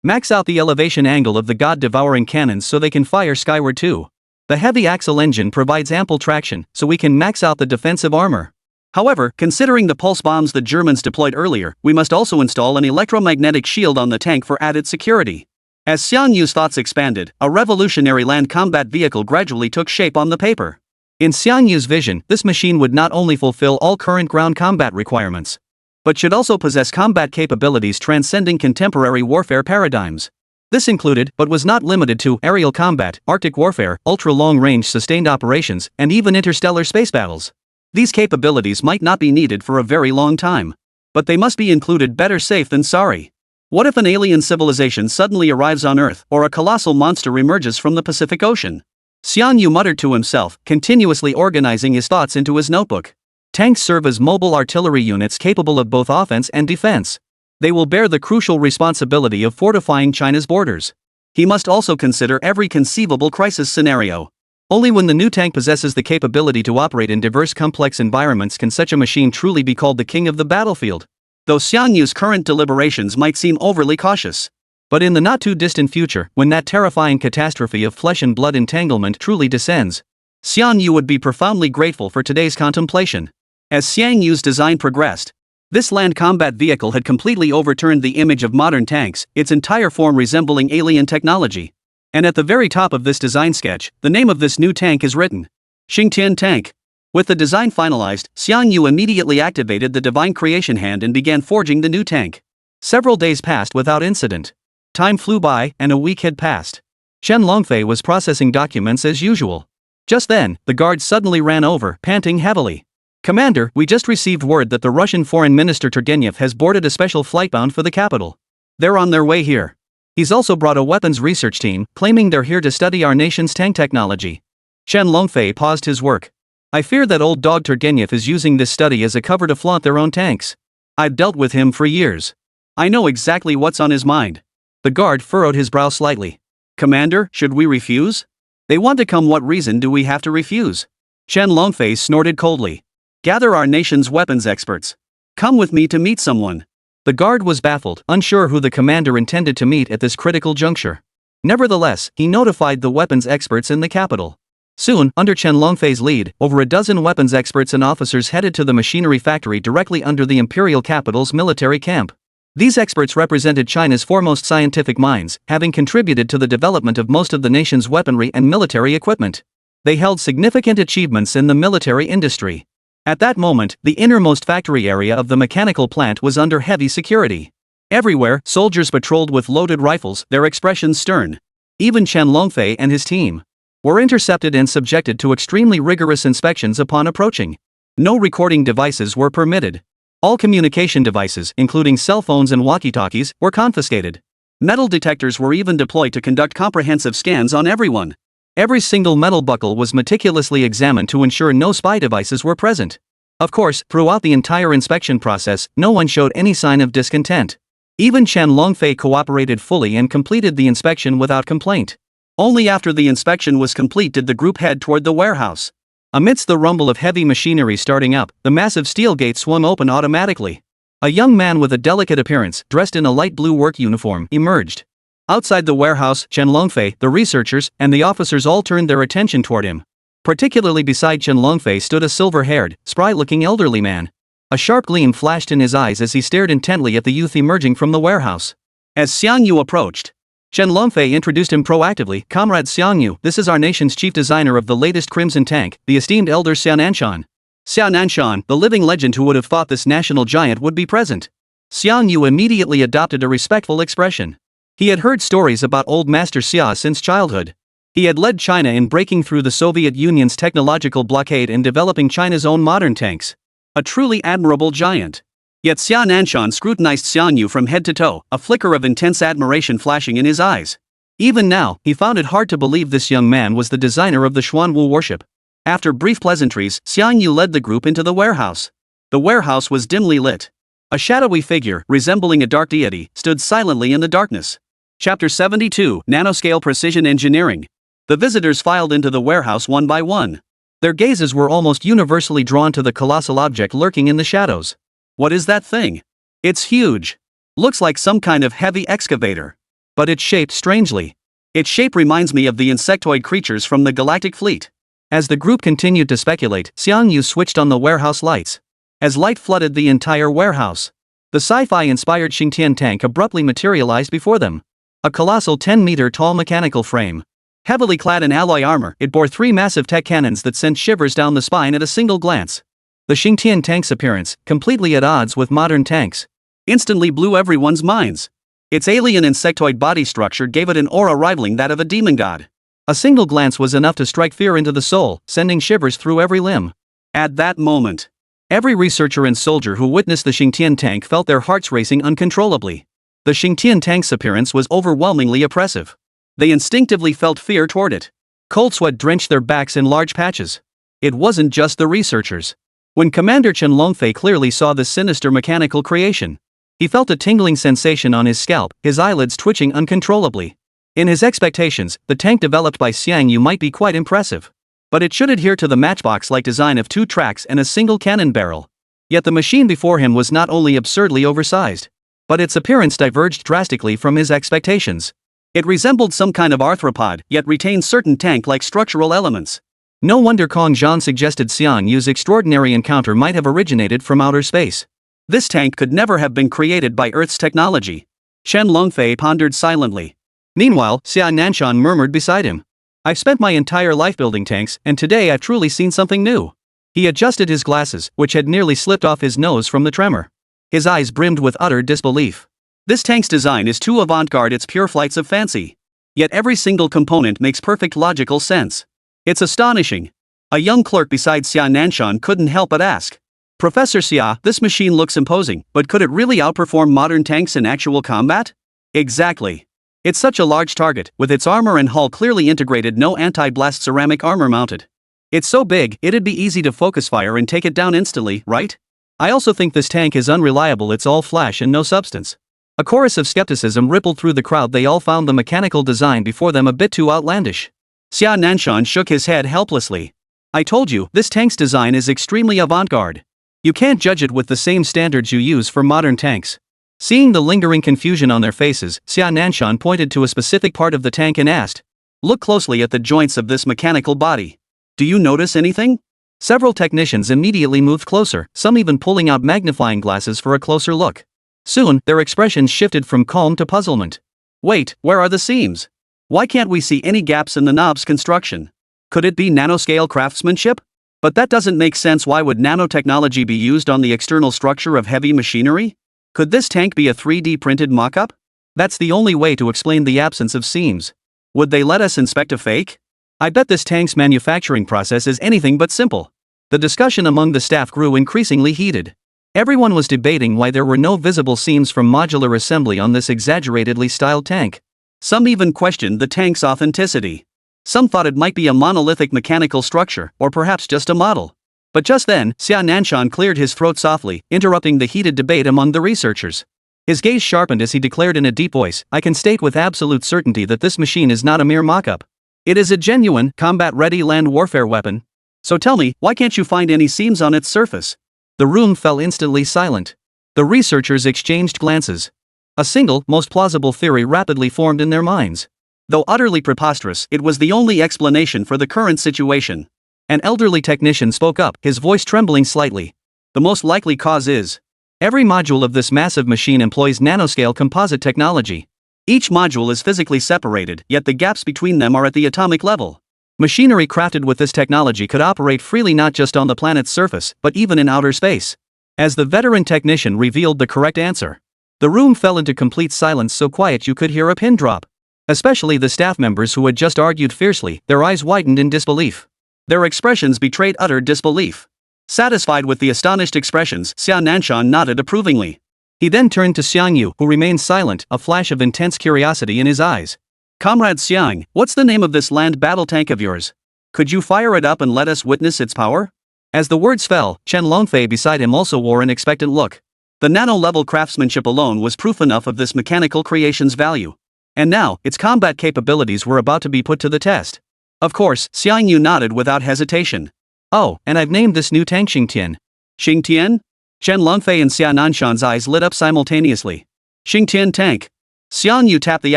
Max out the elevation angle of the god-devouring cannons so they can fire skyward too. The heavy axle engine provides ample traction, so we can max out the defensive armor. However, considering the pulse bombs the Germans deployed earlier, we must also install an electromagnetic shield on the tank for added security. As Xiangyu's thoughts expanded, a revolutionary land combat vehicle gradually took shape on the paper. In Xiangyu's vision, this machine would not only fulfill all current ground combat requirements, but should also possess combat capabilities transcending contemporary warfare paradigms. This included, but was not limited to, aerial combat, Arctic warfare, ultra-long-range sustained operations, and even interstellar space battles. These capabilities might not be needed for a very long time, but they must be included. Better safe than sorry. What if an alien civilization suddenly arrives on Earth, or a colossal monster emerges from the Pacific Ocean? Xiangyu muttered to himself, continuously organizing his thoughts into his notebook. Tanks serve as mobile artillery units capable of both offense and defense. They will bear the crucial responsibility of fortifying China's borders. He must also consider every conceivable crisis scenario. Only when the new tank possesses the capability to operate in diverse complex environments can such a machine truly be called the king of the battlefield. Though Xiangyu's current deliberations might seem overly cautious. But in the not-too-distant future, when that terrifying catastrophe of flesh and blood entanglement truly descends, Xiangyu would be profoundly grateful for today's contemplation. As Xiangyu's design progressed, this land combat vehicle had completely overturned the image of modern tanks, its entire form resembling alien technology. And at the very top of this design sketch, the name of this new tank is written. Xingtian Tank. With the design finalized, Xiangyu immediately activated the divine creation hand and began forging the new tank. Several days passed without incident. Time flew by, and a week had passed. Shen Longfei was processing documents as usual. Just then, the guard suddenly ran over, panting heavily. "Commander, we just received word that the Russian Foreign Minister Turgenev has boarded a special flight bound for the capital. They're on their way here. He's also brought a weapons research team, claiming they're here to study our nation's tank technology." Shen Longfei paused his work. "I fear that old dog Turgenev is using this study as a cover to flaunt their own tanks. I've dealt with him for years. I know exactly what's on his mind." The guard furrowed his brow slightly. "Commander, should we refuse? They want to come, what reason do we have to refuse?" Shen Longfei snorted coldly. "Gather our nation's weapons experts. Come with me to meet someone." The guard was baffled, unsure who the commander intended to meet at this critical juncture. Nevertheless, he notified the weapons experts in the capital. Soon, under Chen Longfei's lead, over a dozen weapons experts and officers headed to the machinery factory directly under the imperial capital's military camp. These experts represented China's foremost scientific minds, having contributed to the development of most of the nation's weaponry and military equipment. They held significant achievements in the military industry. At that moment, the innermost factory area of the mechanical plant was under heavy security. Everywhere, soldiers patrolled with loaded rifles, their expressions stern. Even Chen Longfei and his team were intercepted and subjected to extremely rigorous inspections upon approaching. No recording devices were permitted. All communication devices, including cell phones and walkie-talkies, were confiscated. Metal detectors were even deployed to conduct comprehensive scans on everyone. Every single metal buckle was meticulously examined to ensure no spy devices were present. Of course, throughout the entire inspection process, no one showed any sign of discontent. Even Chen Longfei cooperated fully and completed the inspection without complaint. Only after the inspection was complete did the group head toward the warehouse. Amidst the rumble of heavy machinery starting up, the massive steel gate swung open automatically. A young man with a delicate appearance, dressed in a light blue work uniform, emerged. Outside the warehouse, Chen Longfei, the researchers, and the officers all turned their attention toward him. Particularly beside Chen Longfei stood a silver-haired, spry-looking elderly man. A sharp gleam flashed in his eyes as he stared intently at the youth emerging from the warehouse. As Xiangyu approached, Chen Longfei introduced him proactively. "Comrade Xiangyu, this is our nation's chief designer of the latest Crimson tank, the esteemed elder Xiananshan." Xiananshan, the living legend who would have thought this national giant would be present. Xiangyu immediately adopted a respectful expression. He had heard stories about old Master Xia since childhood. He had led China in breaking through the Soviet Union's technological blockade and developing China's own modern tanks. A truly admirable giant. Yet Xiananshan scrutinized Xiangyu from head to toe, a flicker of intense admiration flashing in his eyes. Even now, he found it hard to believe this young man was the designer of the Xuanwu warship. After brief pleasantries, Xiangyu led the group into the warehouse. The warehouse was dimly lit. A shadowy figure, resembling a dark deity, stood silently in the darkness. Chapter 72, Nanoscale Precision Engineering. The visitors filed into the warehouse one by one. Their gazes were almost universally drawn to the colossal object lurking in the shadows. What is that thing? It's huge. Looks like some kind of heavy excavator. But it's shaped strangely. Its shape reminds me of the insectoid creatures from the Galactic Fleet. As the group continued to speculate, Xiangyu switched on the warehouse lights. As light flooded the entire warehouse, the sci-fi-inspired Xingtian tank abruptly materialized before them. A colossal 10-meter-tall mechanical frame. Heavily clad in alloy armor, it bore 3 massive tech cannons that sent shivers down the spine at a single glance. The Xingtian tank's appearance, completely at odds with modern tanks, instantly blew everyone's minds. Its alien insectoid body structure gave it an aura rivaling that of a demon god. A single glance was enough to strike fear into the soul, sending shivers through every limb. At that moment, every researcher and soldier who witnessed the Xingtian tank felt their hearts racing uncontrollably. The Xingtian tank's appearance was overwhelmingly oppressive. They instinctively felt fear toward it. Cold sweat drenched their backs in large patches. It wasn't just the researchers. When Commander Chen Longfei clearly saw this sinister mechanical creation, he felt a tingling sensation on his scalp, his eyelids twitching uncontrollably. In his expectations, the tank developed by Xiang might be quite impressive. But it should adhere to the matchbox-like design of 2 tracks and a single cannon barrel. Yet the machine before him was not only absurdly oversized, but its appearance diverged drastically from his expectations. It resembled some kind of arthropod, yet retained certain tank-like structural elements. No wonder Kong Zhan suggested Xiang Yu's extraordinary encounter might have originated from outer space. This tank could never have been created by Earth's technology. Chen Longfei pondered silently. Meanwhile, Xia Nanshan murmured beside him. I've spent my entire life building tanks, and today I've truly seen something new. He adjusted his glasses, which had nearly slipped off his nose from the tremor. His eyes brimmed with utter disbelief. This tank's design is too avant-garde, it's pure flights of fancy. Yet every single component makes perfect logical sense. It's astonishing. A young clerk beside Xia Nanshan couldn't help but ask. Professor Xia, this machine looks imposing, but could it really outperform modern tanks in actual combat? Exactly. It's such a large target, with its armor and hull clearly integrated, no anti-blast ceramic armor mounted. It's so big, it'd be easy to focus fire and take it down instantly, right? I also think this tank is unreliable, it's all flash and no substance. A chorus of skepticism rippled through the crowd. They all found the mechanical design before them a bit too outlandish. Xia Nanshan shook his head helplessly. I told you, this tank's design is extremely avant-garde. You can't judge it with the same standards you use for modern tanks. Seeing the lingering confusion on their faces, Xia Nanshan pointed to a specific part of the tank and asked, look closely at the joints of this mechanical body. Do you notice anything? Several technicians immediately moved closer, some even pulling out magnifying glasses for a closer look. Soon, their expressions shifted from calm to puzzlement. Wait, where are the seams? Why can't we see any gaps in the knob's construction? Could it be nanoscale craftsmanship? But that doesn't make sense. Why would nanotechnology be used on the external structure of heavy machinery? Could this tank be a 3D printed mock-up? That's the only way to explain the absence of seams. Would they let us inspect a fake? I bet this tank's manufacturing process is anything but simple. The discussion among the staff grew increasingly heated. Everyone was debating why there were no visible seams from modular assembly on this exaggeratedly styled tank. Some even questioned the tank's authenticity. Some thought it might be a monolithic mechanical structure, or perhaps just a model. But just then, Xia Nanshan cleared his throat softly, interrupting the heated debate among the researchers. His gaze sharpened as he declared in a deep voice, I can state with absolute certainty that this machine is not a mere mock-up. It is a genuine, combat-ready land warfare weapon. So tell me, why can't you find any seams on its surface? The room fell instantly silent. The researchers exchanged glances. A single, most plausible theory rapidly formed in their minds. Though utterly preposterous, it was the only explanation for the current situation. An elderly technician spoke up, his voice trembling slightly. The most likely cause is, every module of this massive machine employs nanoscale composite technology. Each module is physically separated, yet the gaps between them are at the atomic level. Machinery crafted with this technology could operate freely not just on the planet's surface, but even in outer space. As the veteran technician revealed the correct answer, the room fell into complete silence, so quiet you could hear a pin drop. Especially the staff members who had just argued fiercely, their eyes widened in disbelief. Their expressions betrayed utter disbelief. Satisfied with the astonished expressions, Xia Nanshan nodded approvingly. He then turned to Xiang Yu, who remained silent, a flash of intense curiosity in his eyes. Comrade Xiang, what's the name of this land battle tank of yours? Could you fire it up and let us witness its power? As the words fell, Chen Longfei beside him also wore an expectant look. The nano-level craftsmanship alone was proof enough of this mechanical creation's value. And now, its combat capabilities were about to be put to the test. Of course, Xiang Yu nodded without hesitation. Oh, and I've named this new tank Xingtian. Xingtian? Chen Longfei and Xia Nanshan's eyes lit up simultaneously. Xingtian tank. Xiang Yu tapped the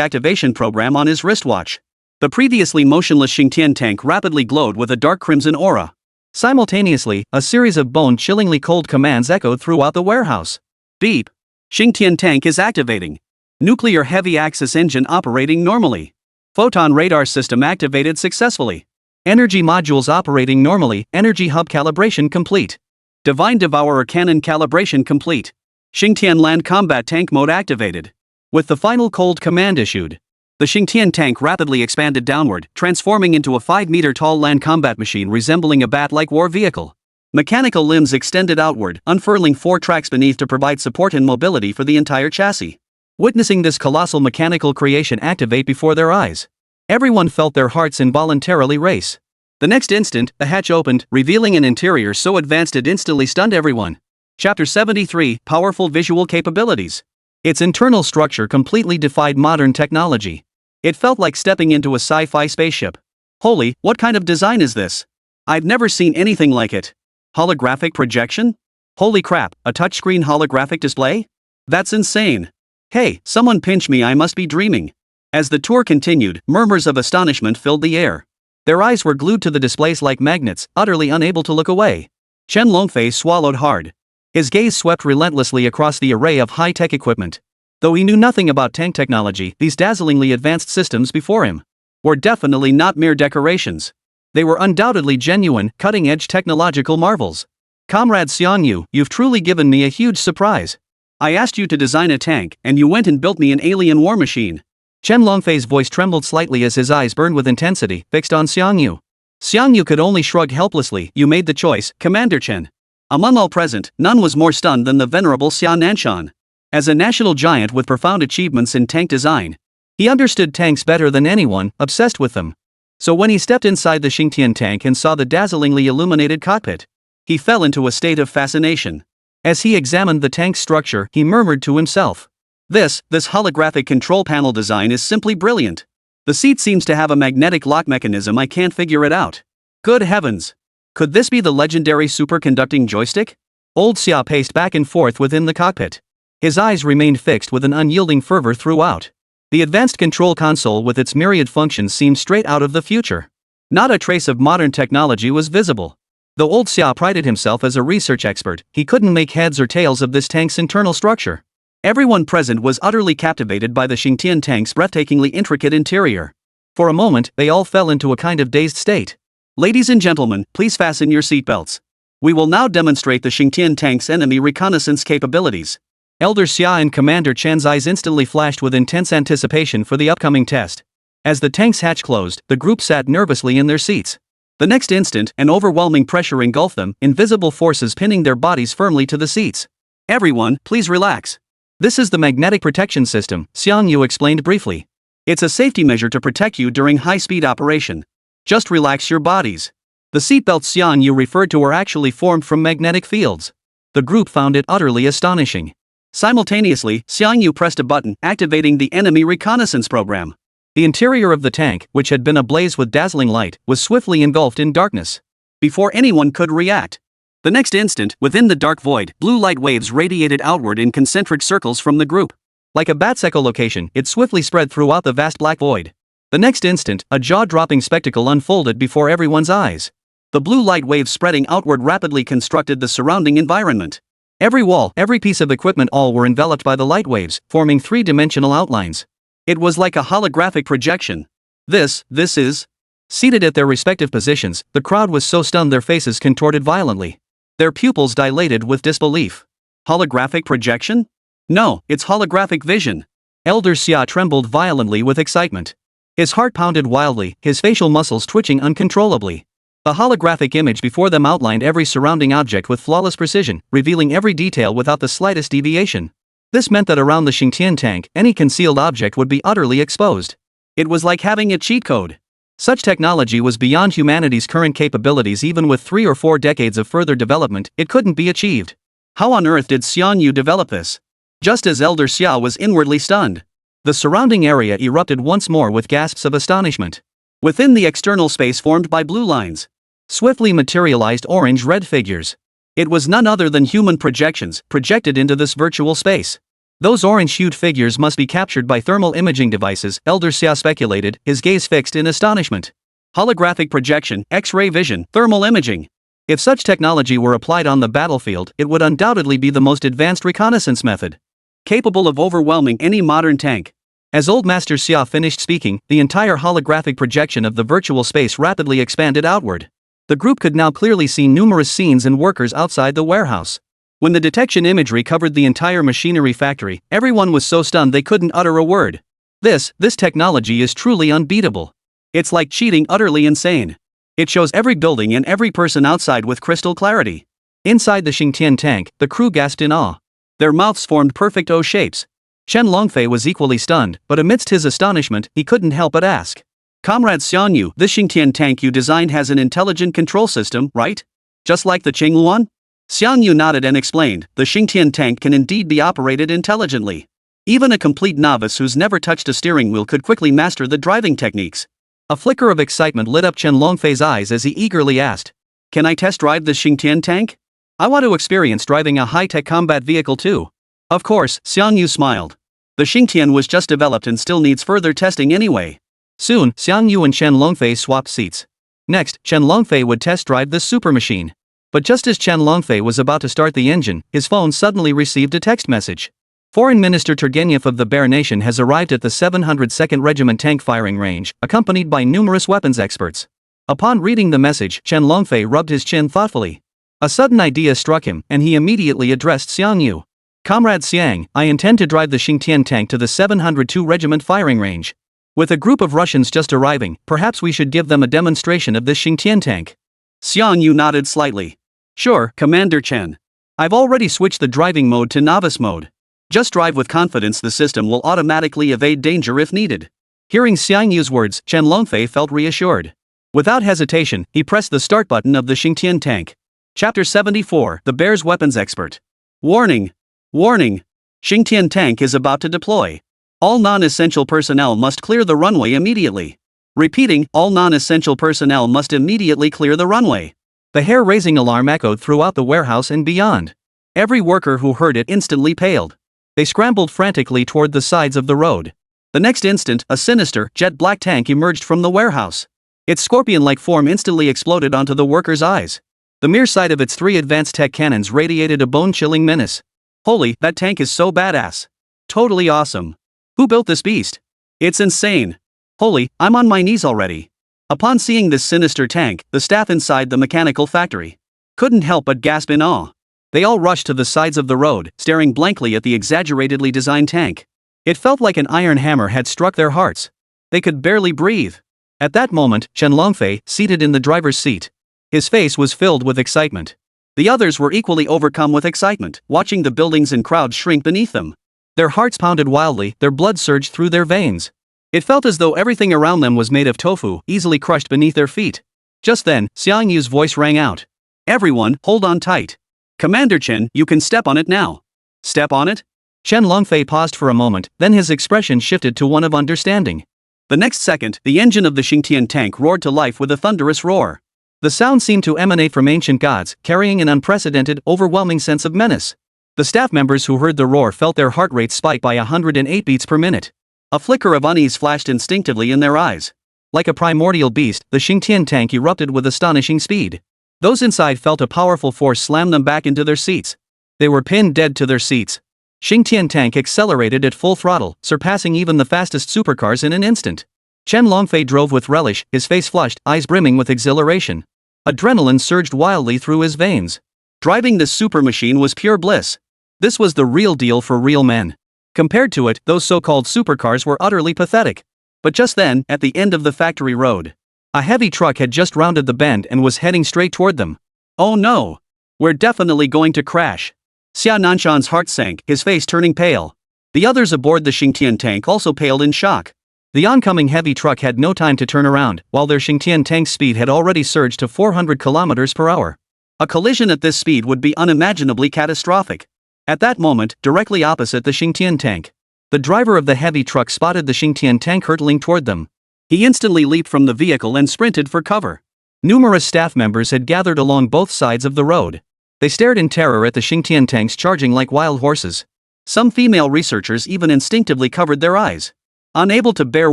activation program on his wristwatch. The previously motionless Xingtian tank rapidly glowed with a dark crimson aura. Simultaneously, a series of bone-chillingly cold commands echoed throughout the warehouse. Beep. Xingtian tank is activating. Nuclear heavy axis engine operating normally. Photon radar system activated successfully. Energy modules operating normally, energy hub calibration complete. Divine Devourer cannon calibration complete. Xingtian land combat tank mode activated. With the final cold command issued, the Xingtian tank rapidly expanded downward, transforming into a 5-meter-tall land combat machine resembling a bat-like war vehicle. Mechanical limbs extended outward, unfurling 4 tracks beneath to provide support and mobility for the entire chassis. Witnessing this colossal mechanical creation activate before their eyes, everyone felt their hearts involuntarily race. The next instant, the hatch opened, revealing an interior so advanced it instantly stunned everyone. Chapter 73, Powerful Visual Capabilities. Its internal structure completely defied modern technology. It felt like stepping into a sci-fi spaceship. Holy, what kind of design is this? I've never seen anything like it. Holographic projection? Holy crap, a touchscreen holographic display? That's insane. Hey, someone pinch me, I must be dreaming. As the tour continued, murmurs of astonishment filled the air. Their eyes were glued to the displays like magnets, utterly unable to look away. Chen Longfei swallowed hard. His gaze swept relentlessly across the array of high-tech equipment. Though he knew nothing about tank technology, these dazzlingly advanced systems before him were definitely not mere decorations. They were undoubtedly genuine, cutting-edge technological marvels. Comrade Xiangyu, you've truly given me a huge surprise. I asked you to design a tank, and you went and built me an alien war machine. Chen Longfei's voice trembled slightly as his eyes burned with intensity, fixed on Xiangyu. Xiangyu could only shrug helplessly. You made the choice, Commander Chen. Among all present, none was more stunned than the venerable Xia Nanshan. As a national giant with profound achievements in tank design, he understood tanks better than anyone, obsessed with them. So when he stepped inside the Xingtian tank and saw the dazzlingly illuminated cockpit, he fell into a state of fascination. As he examined the tank's structure, he murmured to himself, This holographic control panel design is simply brilliant. The seat seems to have a magnetic lock mechanism. I can't figure it out. Good heavens! Could this be the legendary superconducting joystick? Old Xia paced back and forth within the cockpit. His eyes remained fixed with an unyielding fervor throughout. The advanced control console with its myriad functions seemed straight out of the future. Not a trace of modern technology was visible. Though Old Xia prided himself as a research expert, he couldn't make heads or tails of this tank's internal structure. Everyone present was utterly captivated by the Xingtian tank's breathtakingly intricate interior. For a moment, they all fell into a kind of dazed state. Ladies and gentlemen, please fasten your seatbelts. We will now demonstrate the Xingtian tank's enemy reconnaissance capabilities. Elder Xia and Commander Chen's eyes instantly flashed with intense anticipation for the upcoming test. As the tank's hatch closed, the group sat nervously in their seats. The next instant, an overwhelming pressure engulfed them, invisible forces pinning their bodies firmly to the seats. Everyone, please relax. This is the magnetic protection system, Xiangyu explained briefly. It's a safety measure to protect you during high-speed operation. Just relax your bodies. The seatbelts Xiangyu referred to were actually formed from magnetic fields. The group found it utterly astonishing. Simultaneously, Xiangyu pressed a button, activating the enemy reconnaissance program. The interior of the tank, which had been ablaze with dazzling light, was swiftly engulfed in darkness. Before anyone could react, the next instant, within the dark void, blue light waves radiated outward in concentric circles from the group. Like a bat's echolocation, it swiftly spread throughout the vast black void. The next instant, a jaw-dropping spectacle unfolded before everyone's eyes. The blue light waves spreading outward rapidly constructed the surrounding environment. Every wall, every piece of equipment, all were enveloped by the light waves, forming three-dimensional outlines. It was like a holographic projection. This is... Seated at their respective positions, the crowd was so stunned their faces contorted violently. Their pupils dilated with disbelief. Holographic projection? No, it's holographic vision. Elder Xia trembled violently with excitement. His heart pounded wildly, his facial muscles twitching uncontrollably. The holographic image before them outlined every surrounding object with flawless precision, revealing every detail without the slightest deviation. This meant that around the Xingtian tank, any concealed object would be utterly exposed. It was like having a cheat code. Such technology was beyond humanity's current capabilities. Even with 3 or 4 decades of further development, it couldn't be achieved. How on earth did Xiangyu develop this? Just as Elder Xia was inwardly stunned, the surrounding area erupted once more with gasps of astonishment. Within the external space formed by blue lines, swiftly materialized orange-red figures. It was none other than human projections, projected into this virtual space. Those orange-hued figures must be captured by thermal imaging devices, Elder Xia speculated, his gaze fixed in astonishment. Holographic projection, X-ray vision, thermal imaging. If such technology were applied on the battlefield, it would undoubtedly be the most advanced reconnaissance method, capable of overwhelming any modern tank. As Old Master Xia finished speaking, the entire holographic projection of the virtual space rapidly expanded outward. The group could now clearly see numerous scenes and workers outside the warehouse. When the detection imagery covered the entire machinery factory, everyone was so stunned they couldn't utter a word. This technology is truly unbeatable. It's like cheating, utterly insane. It shows every building and every person outside with crystal clarity. Inside the Xingtian tank, the crew gasped in awe. Their mouths formed perfect O shapes. Chen Longfei was equally stunned, but amidst his astonishment, he couldn't help but ask, Comrade Xiangyu, this Xingtian tank you designed has an intelligent control system, right? Just like the Qingwu one? Xiangyu nodded and explained, the Xingtian tank can indeed be operated intelligently. Even a complete novice who's never touched a steering wheel could quickly master the driving techniques. A flicker of excitement lit up Chen Longfei's eyes as he eagerly asked, "Can I test drive the Xingtian tank? I want to experience driving a high-tech combat vehicle too." Of course, Xiangyu smiled. The Xingtian was just developed and still needs further testing anyway. Soon, Xiangyu and Chen Longfei swapped seats. Next, Chen Longfei would test drive the super machine. But just as Chen Longfei was about to start the engine, his phone suddenly received a text message. Foreign Minister Turgenev of the Bear Nation has arrived at the 702nd Regiment tank firing range, accompanied by numerous weapons experts. Upon reading the message, Chen Longfei rubbed his chin thoughtfully. A sudden idea struck him, and he immediately addressed Xiangyu. "Comrade Xiang, I intend to drive the Xingtian tank to the 702 Regiment firing range. With a group of Russians just arriving, perhaps we should give them a demonstration of this Xingtian tank." Xiangyu nodded slightly. "Sure, Commander Chen. I've already switched the driving mode to novice mode. Just drive with confidence, the system will automatically evade danger if needed." Hearing Xiangyu's words, Chen Longfei felt reassured. Without hesitation, he pressed the start button of the Xingtian tank. Chapter 74, The Bear's Weapons Expert. Warning! Warning! Xingtian tank is about to deploy. All non-essential personnel must clear the runway immediately. Repeating, all non-essential personnel must immediately clear the runway. The hair-raising alarm echoed throughout the warehouse and beyond. Every worker who heard it instantly paled. They scrambled frantically toward the sides of the road. The next instant, a sinister, jet-black tank emerged from the warehouse. Its scorpion-like form instantly exploded onto the workers' eyes. The mere sight of its 3 advanced tech cannons radiated a bone-chilling menace. Holy, that tank is so badass. Totally awesome. Who built this beast? It's insane. Holy, I'm on my knees already. Upon seeing this sinister tank, the staff inside the mechanical factory couldn't help but gasp in awe. They all rushed to the sides of the road, staring blankly at the exaggeratedly designed tank. It felt like an iron hammer had struck their hearts. They could barely breathe. At that moment, Chen Longfei, seated in the driver's seat. His face was filled with excitement. The others were equally overcome with excitement, watching the buildings and crowds shrink beneath them. Their hearts pounded wildly, their blood surged through their veins. It felt as though everything around them was made of tofu, easily crushed beneath their feet. Just then, Xiangyu's voice rang out. "Everyone, hold on tight. Commander Chen, you can step on it now." "Step on it?" Chen Longfei paused for a moment, then his expression shifted to one of understanding. The next second, the engine of the Xingtian tank roared to life with a thunderous roar. The sound seemed to emanate from ancient gods, carrying an unprecedented, overwhelming sense of menace. The staff members who heard the roar felt their heart rate spike by 108 beats per minute. A flicker of unease flashed instinctively in their eyes. Like a primordial beast, the Xingtian tank erupted with astonishing speed. Those inside felt a powerful force slam them back into their seats. They were pinned dead to their seats. Xingtian tank accelerated at full throttle, surpassing even the fastest supercars in an instant. Chen Longfei drove with relish, his face flushed, eyes brimming with exhilaration. Adrenaline surged wildly through his veins. Driving this super machine was pure bliss. This was the real deal for real men. Compared to it, those so-called supercars were utterly pathetic. But just then, at the end of the factory road, a heavy truck had just rounded the bend and was heading straight toward them. "Oh no! We're definitely going to crash." Xia Nanshan's heart sank, his face turning pale. The others aboard the Xingtian tank also paled in shock. The oncoming heavy truck had no time to turn around, while their Xingtian tank's speed had already surged to 400 kilometers per hour. A collision at this speed would be unimaginably catastrophic. At that moment, directly opposite the Xingtian tank, the driver of the heavy truck spotted the Xingtian tank hurtling toward them. He instantly leaped from the vehicle and sprinted for cover. Numerous staff members had gathered along both sides of the road. They stared in terror at the Xingtian tanks charging like wild horses. Some female researchers even instinctively covered their eyes, unable to bear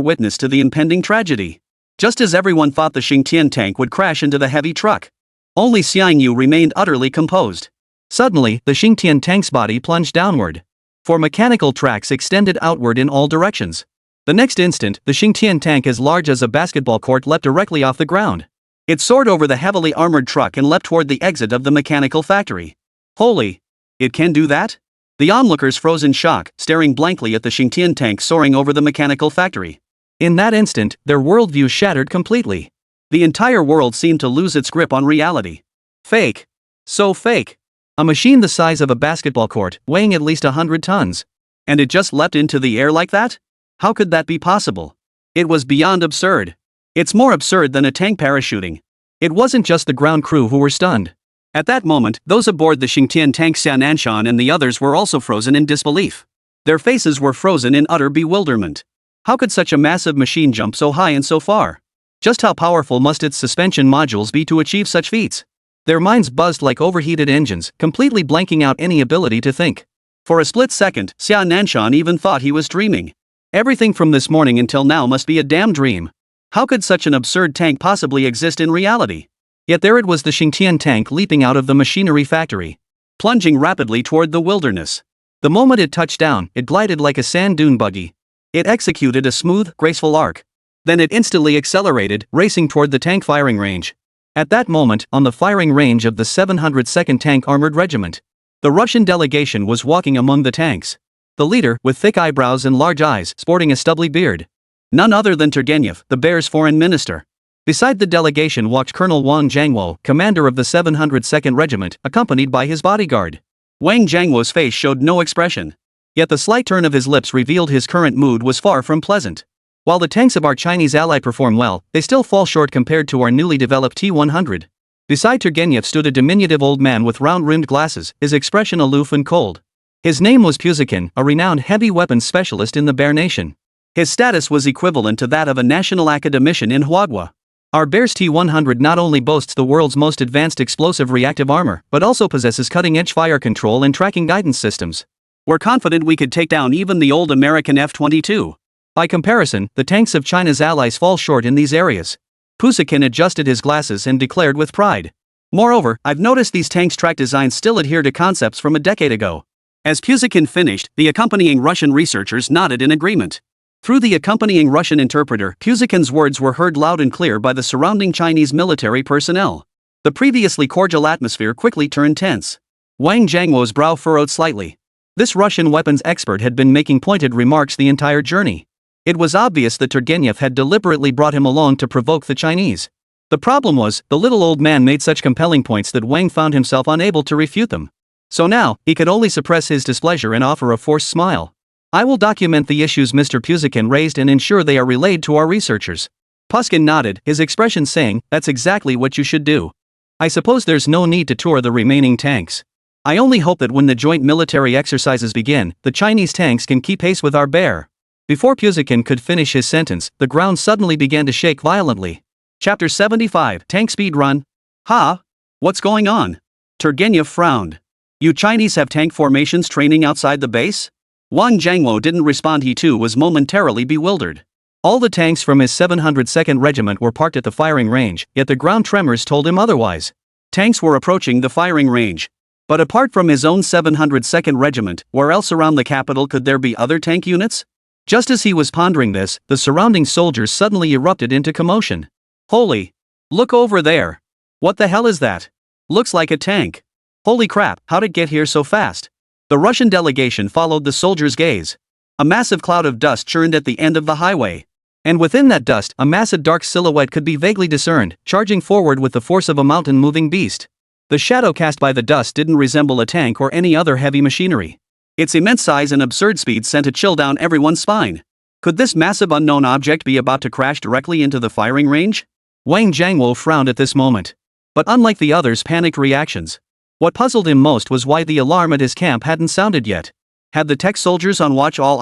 witness to the impending tragedy. Just as everyone thought the Xingtian tank would crash into the heavy truck, only Xiangyu remained utterly composed. Suddenly, the Xingtian tank's body plunged downward. 4 mechanical tracks extended outward in all directions. The next instant, the Xingtian tank as large as a basketball court leapt directly off the ground. It soared over the heavily armored truck and leapt toward the exit of the mechanical factory. Holy! It can do that? The onlookers froze in shock, staring blankly at the Xingtian tank soaring over the mechanical factory. In that instant, their worldview shattered completely. The entire world seemed to lose its grip on reality. Fake. So fake. A machine the size of a basketball court, weighing at least 100 tons. And it just leapt into the air like that? How could that be possible? It was beyond absurd. It's more absurd than a tank parachuting. It wasn't just the ground crew who were stunned. At that moment, those aboard the Xingtian tank Xiananshan and the others were also frozen in disbelief. Their faces were frozen in utter bewilderment. How could such a massive machine jump so high and so far? Just how powerful must its suspension modules be to achieve such feats? Their minds buzzed like overheated engines, completely blanking out any ability to think. For a split second, Xiananshan even thought he was dreaming. Everything from this morning until now must be a damn dream. How could such an absurd tank possibly exist in reality? Yet there it was, the Xingtian tank leaping out of the machinery factory, plunging rapidly toward the wilderness. The moment it touched down, it glided like a sand dune buggy. It executed a smooth, graceful arc. Then it instantly accelerated, racing toward the tank firing range. At that moment, on the firing range of the 702nd Tank Armored Regiment, the Russian delegation was walking among the tanks. The leader, with thick eyebrows and large eyes, sporting a stubbly beard. None other than Turgenev, the Bear's foreign minister. Beside the delegation walked Colonel Wang Jiangwo, commander of the 702nd Regiment, accompanied by his bodyguard. Wang Jiangwo's face showed no expression. Yet the slight turn of his lips revealed his current mood was far from pleasant. While the tanks of our Chinese ally perform well, they still fall short compared to our newly developed T-100. Beside Turgenev stood a diminutive old man with round-rimmed glasses, his expression aloof and cold. His name was Puzikin, a renowned heavy weapons specialist in the Bear Nation. His status was equivalent to that of a national academician in Huagua. Our Bear's T-100 not only boasts the world's most advanced explosive reactive armor, but also possesses cutting-edge fire control and tracking guidance systems. We're confident we could take down even the old American F-22. By comparison, the tanks of China's allies fall short in these areas. Puzikin adjusted his glasses and declared with pride. Moreover, I've noticed these tanks' track designs still adhere to concepts from a decade ago. As Puzikin finished, the accompanying Russian researchers nodded in agreement. Through the accompanying Russian interpreter, Puzikin's words were heard loud and clear by the surrounding Chinese military personnel. The previously cordial atmosphere quickly turned tense. Wang Jiangwo's brow furrowed slightly. This Russian weapons expert had been making pointed remarks the entire journey. It was obvious that Turgenev had deliberately brought him along to provoke the Chinese. The problem was, the little old man made such compelling points that Wang found himself unable to refute them. So now, he could only suppress his displeasure and offer a forced smile. I will document the issues Mr. Puzikin raised and ensure they are relayed to our researchers. Puzikin nodded, his expression saying, that's exactly what you should do. I suppose there's no need to tour the remaining tanks. I only hope that when the joint military exercises begin, the Chinese tanks can keep pace with our Bear. Before Puzikin could finish his sentence, the ground suddenly began to shake violently. Chapter 75, Tank Speed Run. Ha? What's going on? Turgenev frowned. You Chinese have tank formations training outside the base? Wang Jiangwo didn't respond. He too was momentarily bewildered. All the tanks from his 702nd Regiment were parked at the firing range, yet the ground tremors told him otherwise. Tanks were approaching the firing range. But apart from his own 702nd Regiment, where else around the capital could there be other tank units? Just as he was pondering this, the surrounding soldiers suddenly erupted into commotion. Holy! Look over there! What the hell is that? Looks like a tank. Holy crap, how'd it get here so fast? The Russian delegation followed the soldiers' gaze. A massive cloud of dust churned at the end of the highway. And within that dust, a massive dark silhouette could be vaguely discerned, charging forward with the force of a mountain-moving beast. The shadow cast by the dust didn't resemble a tank or any other heavy machinery. Its immense size and absurd speed sent a chill down everyone's spine. Could this massive unknown object be about to crash directly into the firing range? Wang Jiangwo frowned at this moment. But unlike the others' panicked reactions, what puzzled him most was why the alarm at his camp hadn't sounded yet. Had the tech soldiers on watch all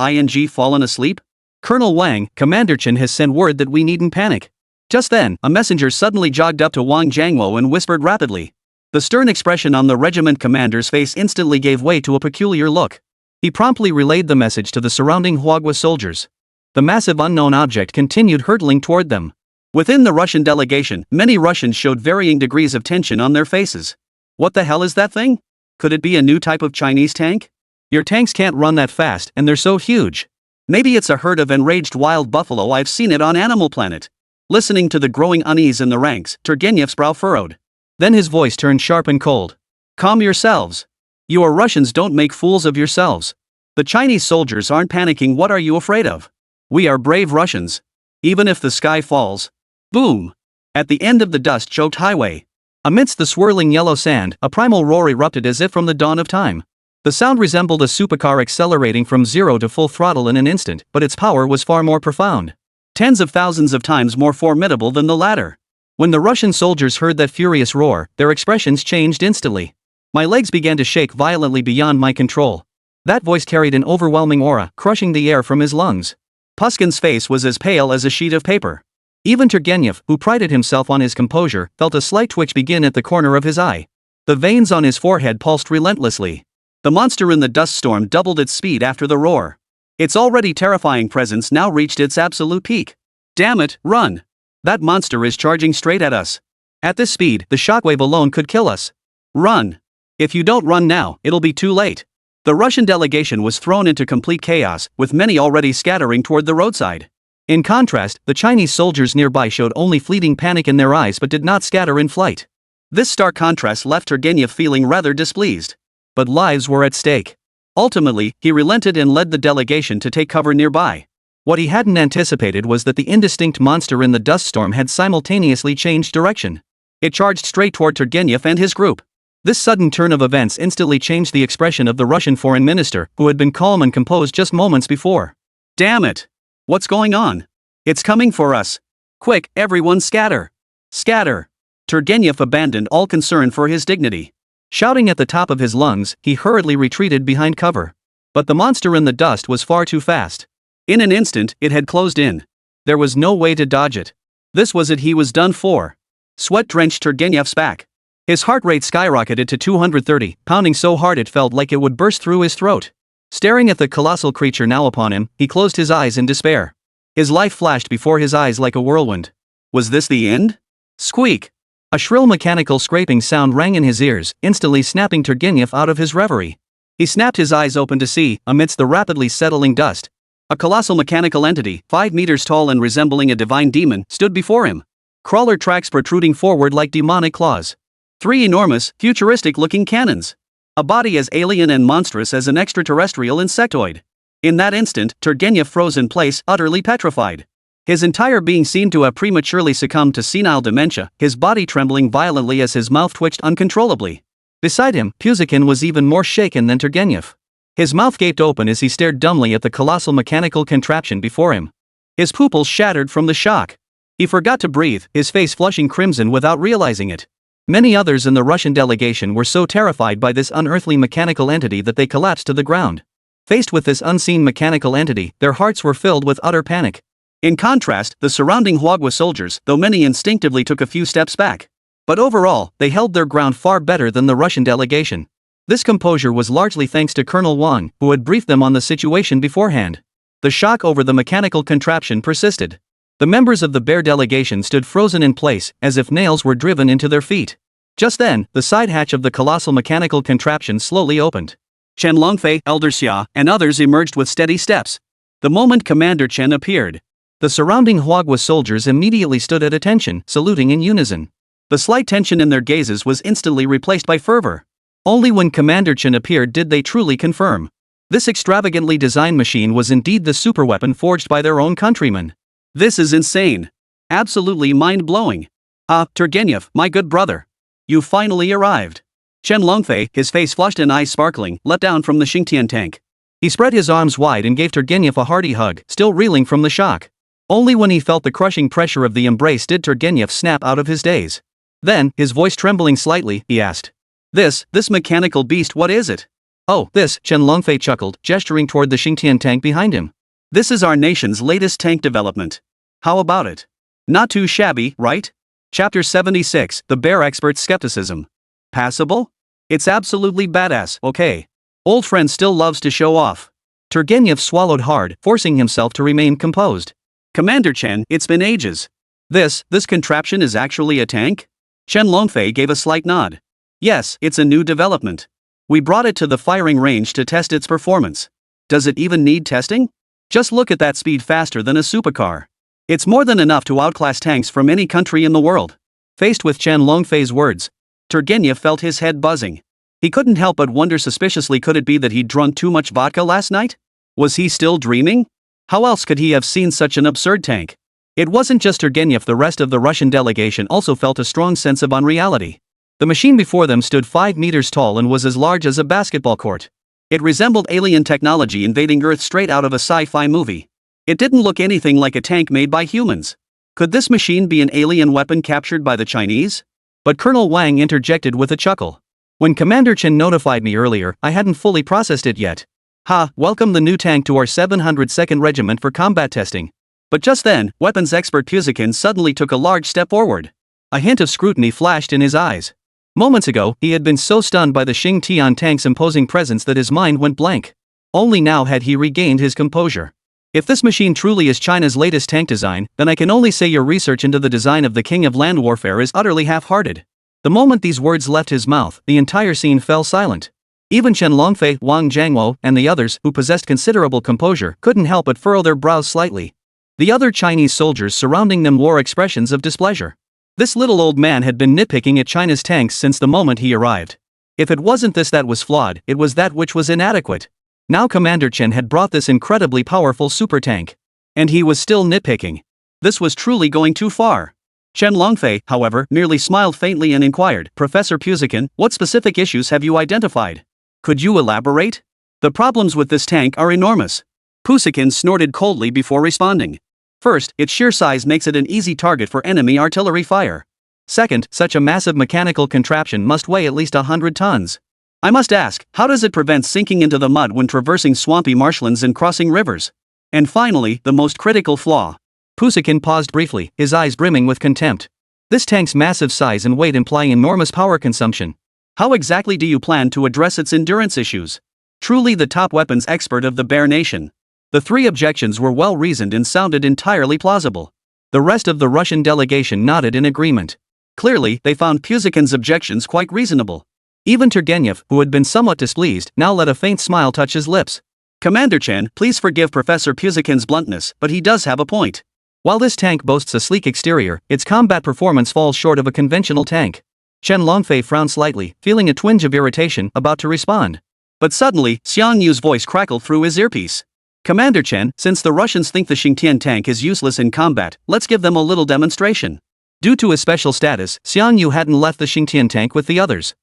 fallen asleep? Colonel Wang, Commander Chen has sent word that we needn't panic. Just then, a messenger suddenly jogged up to Wang Jiangwo and whispered rapidly. The stern expression on the regiment commander's face instantly gave way to a peculiar look. He promptly relayed the message to the surrounding Huagua soldiers. The massive unknown object continued hurtling toward them. Within the Russian delegation, many Russians showed varying degrees of tension on their faces. What the hell is that thing? Could it be a new type of Chinese tank? Your tanks can't run that fast, and they're so huge. Maybe it's a herd of enraged wild buffalo. I've seen it on Animal Planet. Listening to the growing unease in the ranks, Turgenev's brow furrowed. Then his voice turned sharp and cold. Calm yourselves. You Russians don't make fools of yourselves. The Chinese soldiers aren't panicking. What are you afraid of? We are brave Russians. Even if the sky falls. Boom! At the end of the dust-choked highway. Amidst the swirling yellow sand, a primal roar erupted as if from the dawn of time. The sound resembled a supercar accelerating from 0 to full throttle in an instant, but its power was far more profound. tens of thousands of times more formidable than the latter. When the Russian soldiers heard that furious roar, their expressions changed instantly. My legs began to shake violently beyond my control. That voice carried an overwhelming aura, crushing the air from his lungs. Pushkin's face was as pale as a sheet of paper. Even Turgenev, who prided himself on his composure, felt a slight twitch begin at the corner of his eye. The veins on his forehead pulsed relentlessly. The monster in the dust storm doubled its speed after the roar. Its already terrifying presence now reached its absolute peak. Damn it, run! That monster is charging straight at us. At this speed, the shockwave alone could kill us. Run! If you don't run now, it'll be too late. The Russian delegation was thrown into complete chaos, with many already scattering toward the roadside. In contrast, the Chinese soldiers nearby showed only fleeting panic in their eyes but did not scatter in flight. This stark contrast left Turgenev feeling rather displeased. But lives were at stake. Ultimately, he relented and led the delegation to take cover nearby. What he hadn't anticipated was that the indistinct monster in the dust storm had simultaneously changed direction. It charged straight toward Turgenev and his group. This sudden turn of events instantly changed the expression of the Russian foreign minister, who had been calm and composed just moments before. Damn it! What's going on? It's coming for us. Quick, everyone scatter! Scatter! Turgenev abandoned all concern for his dignity. Shouting at the top of his lungs, he hurriedly retreated behind cover. But the monster in the dust was far too fast. In an instant, it had closed in. There was no way to dodge it. This was it, he was done for. Sweat drenched Turgenev's back. His heart rate skyrocketed to 230, pounding so hard it felt like it would burst through his throat. Staring at the colossal creature now upon him, he closed his eyes in despair. His life flashed before his eyes like a whirlwind. Was this the end? Squeak! A shrill mechanical scraping sound rang in his ears, instantly snapping Turgenev out of his reverie. He snapped his eyes open to see, amidst the rapidly settling dust, a colossal mechanical entity, 5 meters tall and resembling a divine demon, stood before him. Crawler tracks protruding forward like demonic claws. 3 enormous, futuristic-looking cannons. A body as alien and monstrous as an extraterrestrial insectoid. In that instant, Turgenev froze in place, utterly petrified. His entire being seemed to have prematurely succumbed to senile dementia, his body trembling violently as his mouth twitched uncontrollably. Beside him, Pushkin was even more shaken than Turgenev. His mouth gaped open as he stared dumbly at the colossal mechanical contraption before him. His pupils shattered from the shock. He forgot to breathe, his face flushing crimson without realizing it. Many others in the Russian delegation were so terrified by this unearthly mechanical entity that they collapsed to the ground. Faced with this unseen mechanical entity, their hearts were filled with utter panic. In contrast, the surrounding Huagua soldiers, though many instinctively took a few steps back. But overall, they held their ground far better than the Russian delegation. This composure was largely thanks to Colonel Wang, who had briefed them on the situation beforehand. The shock over the mechanical contraption persisted. The members of the Bear delegation stood frozen in place, as if nails were driven into their feet. Just then, the side hatch of the colossal mechanical contraption slowly opened. Chen Longfei, Elder Xia, and others emerged with steady steps. The moment Commander Chen appeared, the surrounding Huagua soldiers immediately stood at attention, saluting in unison. The slight tension in their gazes was instantly replaced by fervor. Only when Commander Chen appeared did they truly confirm. This extravagantly designed machine was indeed the superweapon forged by their own countrymen. This is insane. Absolutely mind-blowing. Turgenev, my good brother. You finally arrived. Chen Longfei, his face flushed and eyes sparkling, leapt down from the Xingtian tank. He spread his arms wide and gave Turgenev a hearty hug, still reeling from the shock. Only when he felt the crushing pressure of the embrace did Turgenev snap out of his daze. Then, his voice trembling slightly, he asked. This mechanical beast, what is it? Oh, this, Chen Longfei chuckled, gesturing toward the Xingtian tank behind him. This is our nation's latest tank development. How about it? Not too shabby, right? Chapter 76, The Bear Expert's Skepticism. Passable? It's absolutely badass, okay. Old friend still loves to show off. Turgenev swallowed hard, forcing himself to remain composed. Commander Chen, it's been ages. This contraption is actually a tank? Chen Longfei gave a slight nod. Yes, it's a new development. We brought it to the firing range to test its performance. Does it even need testing? Just look at that speed, faster than a supercar. It's more than enough to outclass tanks from any country in the world. Faced with Chen Longfei's words, Turgenev felt his head buzzing. He couldn't help but wonder suspiciously, could it be that he'd drunk too much vodka last night? Was he still dreaming? How else could he have seen such an absurd tank? It wasn't just Turgenev, the rest of the Russian delegation also felt a strong sense of unreality. The machine before them stood 5 meters tall and was as large as a basketball court. It resembled alien technology invading Earth straight out of a sci-fi movie. It didn't look anything like a tank made by humans. Could this machine be an alien weapon captured by the Chinese? But Colonel Wang interjected with a chuckle. When Commander Chen notified me earlier, I hadn't fully processed it yet. Ha, welcome the new tank to our 702nd Regiment for combat testing. But just then, weapons expert Puzikin suddenly took a large step forward. A hint of scrutiny flashed in his eyes. Moments ago, he had been so stunned by the Xingtian tank's imposing presence that his mind went blank. Only now had he regained his composure. If this machine truly is China's latest tank design, then I can only say your research into the design of the king of land warfare is utterly half-hearted. The moment these words left his mouth, the entire scene fell silent. Even Chen Longfei, Wang Jiangwo, and the others, who possessed considerable composure, couldn't help but furrow their brows slightly. The other Chinese soldiers surrounding them wore expressions of displeasure. This little old man had been nitpicking at China's tanks since the moment he arrived. If it wasn't this that was flawed, it was that which was inadequate. Now Commander Chen had brought this incredibly powerful super tank. And he was still nitpicking. This was truly going too far. Chen Longfei, however, merely smiled faintly and inquired, Professor Puzikin, what specific issues have you identified? Could you elaborate? The problems with this tank are enormous. Puzikin snorted coldly before responding. First, its sheer size makes it an easy target for enemy artillery fire. Second, such a massive mechanical contraption must weigh at least 100 tons. I must ask, how does it prevent sinking into the mud when traversing swampy marshlands and crossing rivers? And finally, the most critical flaw. Puzikin paused briefly, his eyes brimming with contempt. This tank's massive size and weight imply enormous power consumption. How exactly do you plan to address its endurance issues? Truly the top weapons expert of the Bear Nation. The three objections were well reasoned and sounded entirely plausible. The rest of the Russian delegation nodded in agreement. Clearly, they found Puzikin's objections quite reasonable. Even Turgenev, who had been somewhat displeased, now let a faint smile touch his lips. Commander Chen, please forgive Professor Puzikin's bluntness, but he does have a point. While this tank boasts a sleek exterior, its combat performance falls short of a conventional tank. Chen Longfei frowned slightly, feeling a twinge of irritation, about to respond. But suddenly, Xiang Yu's voice crackled through his earpiece. Commander Chen, since the Russians think the Xingtian tank is useless in combat, let's give them a little demonstration. Due to his special status, Xiang Yu hadn't left the Xingtian tank with the others.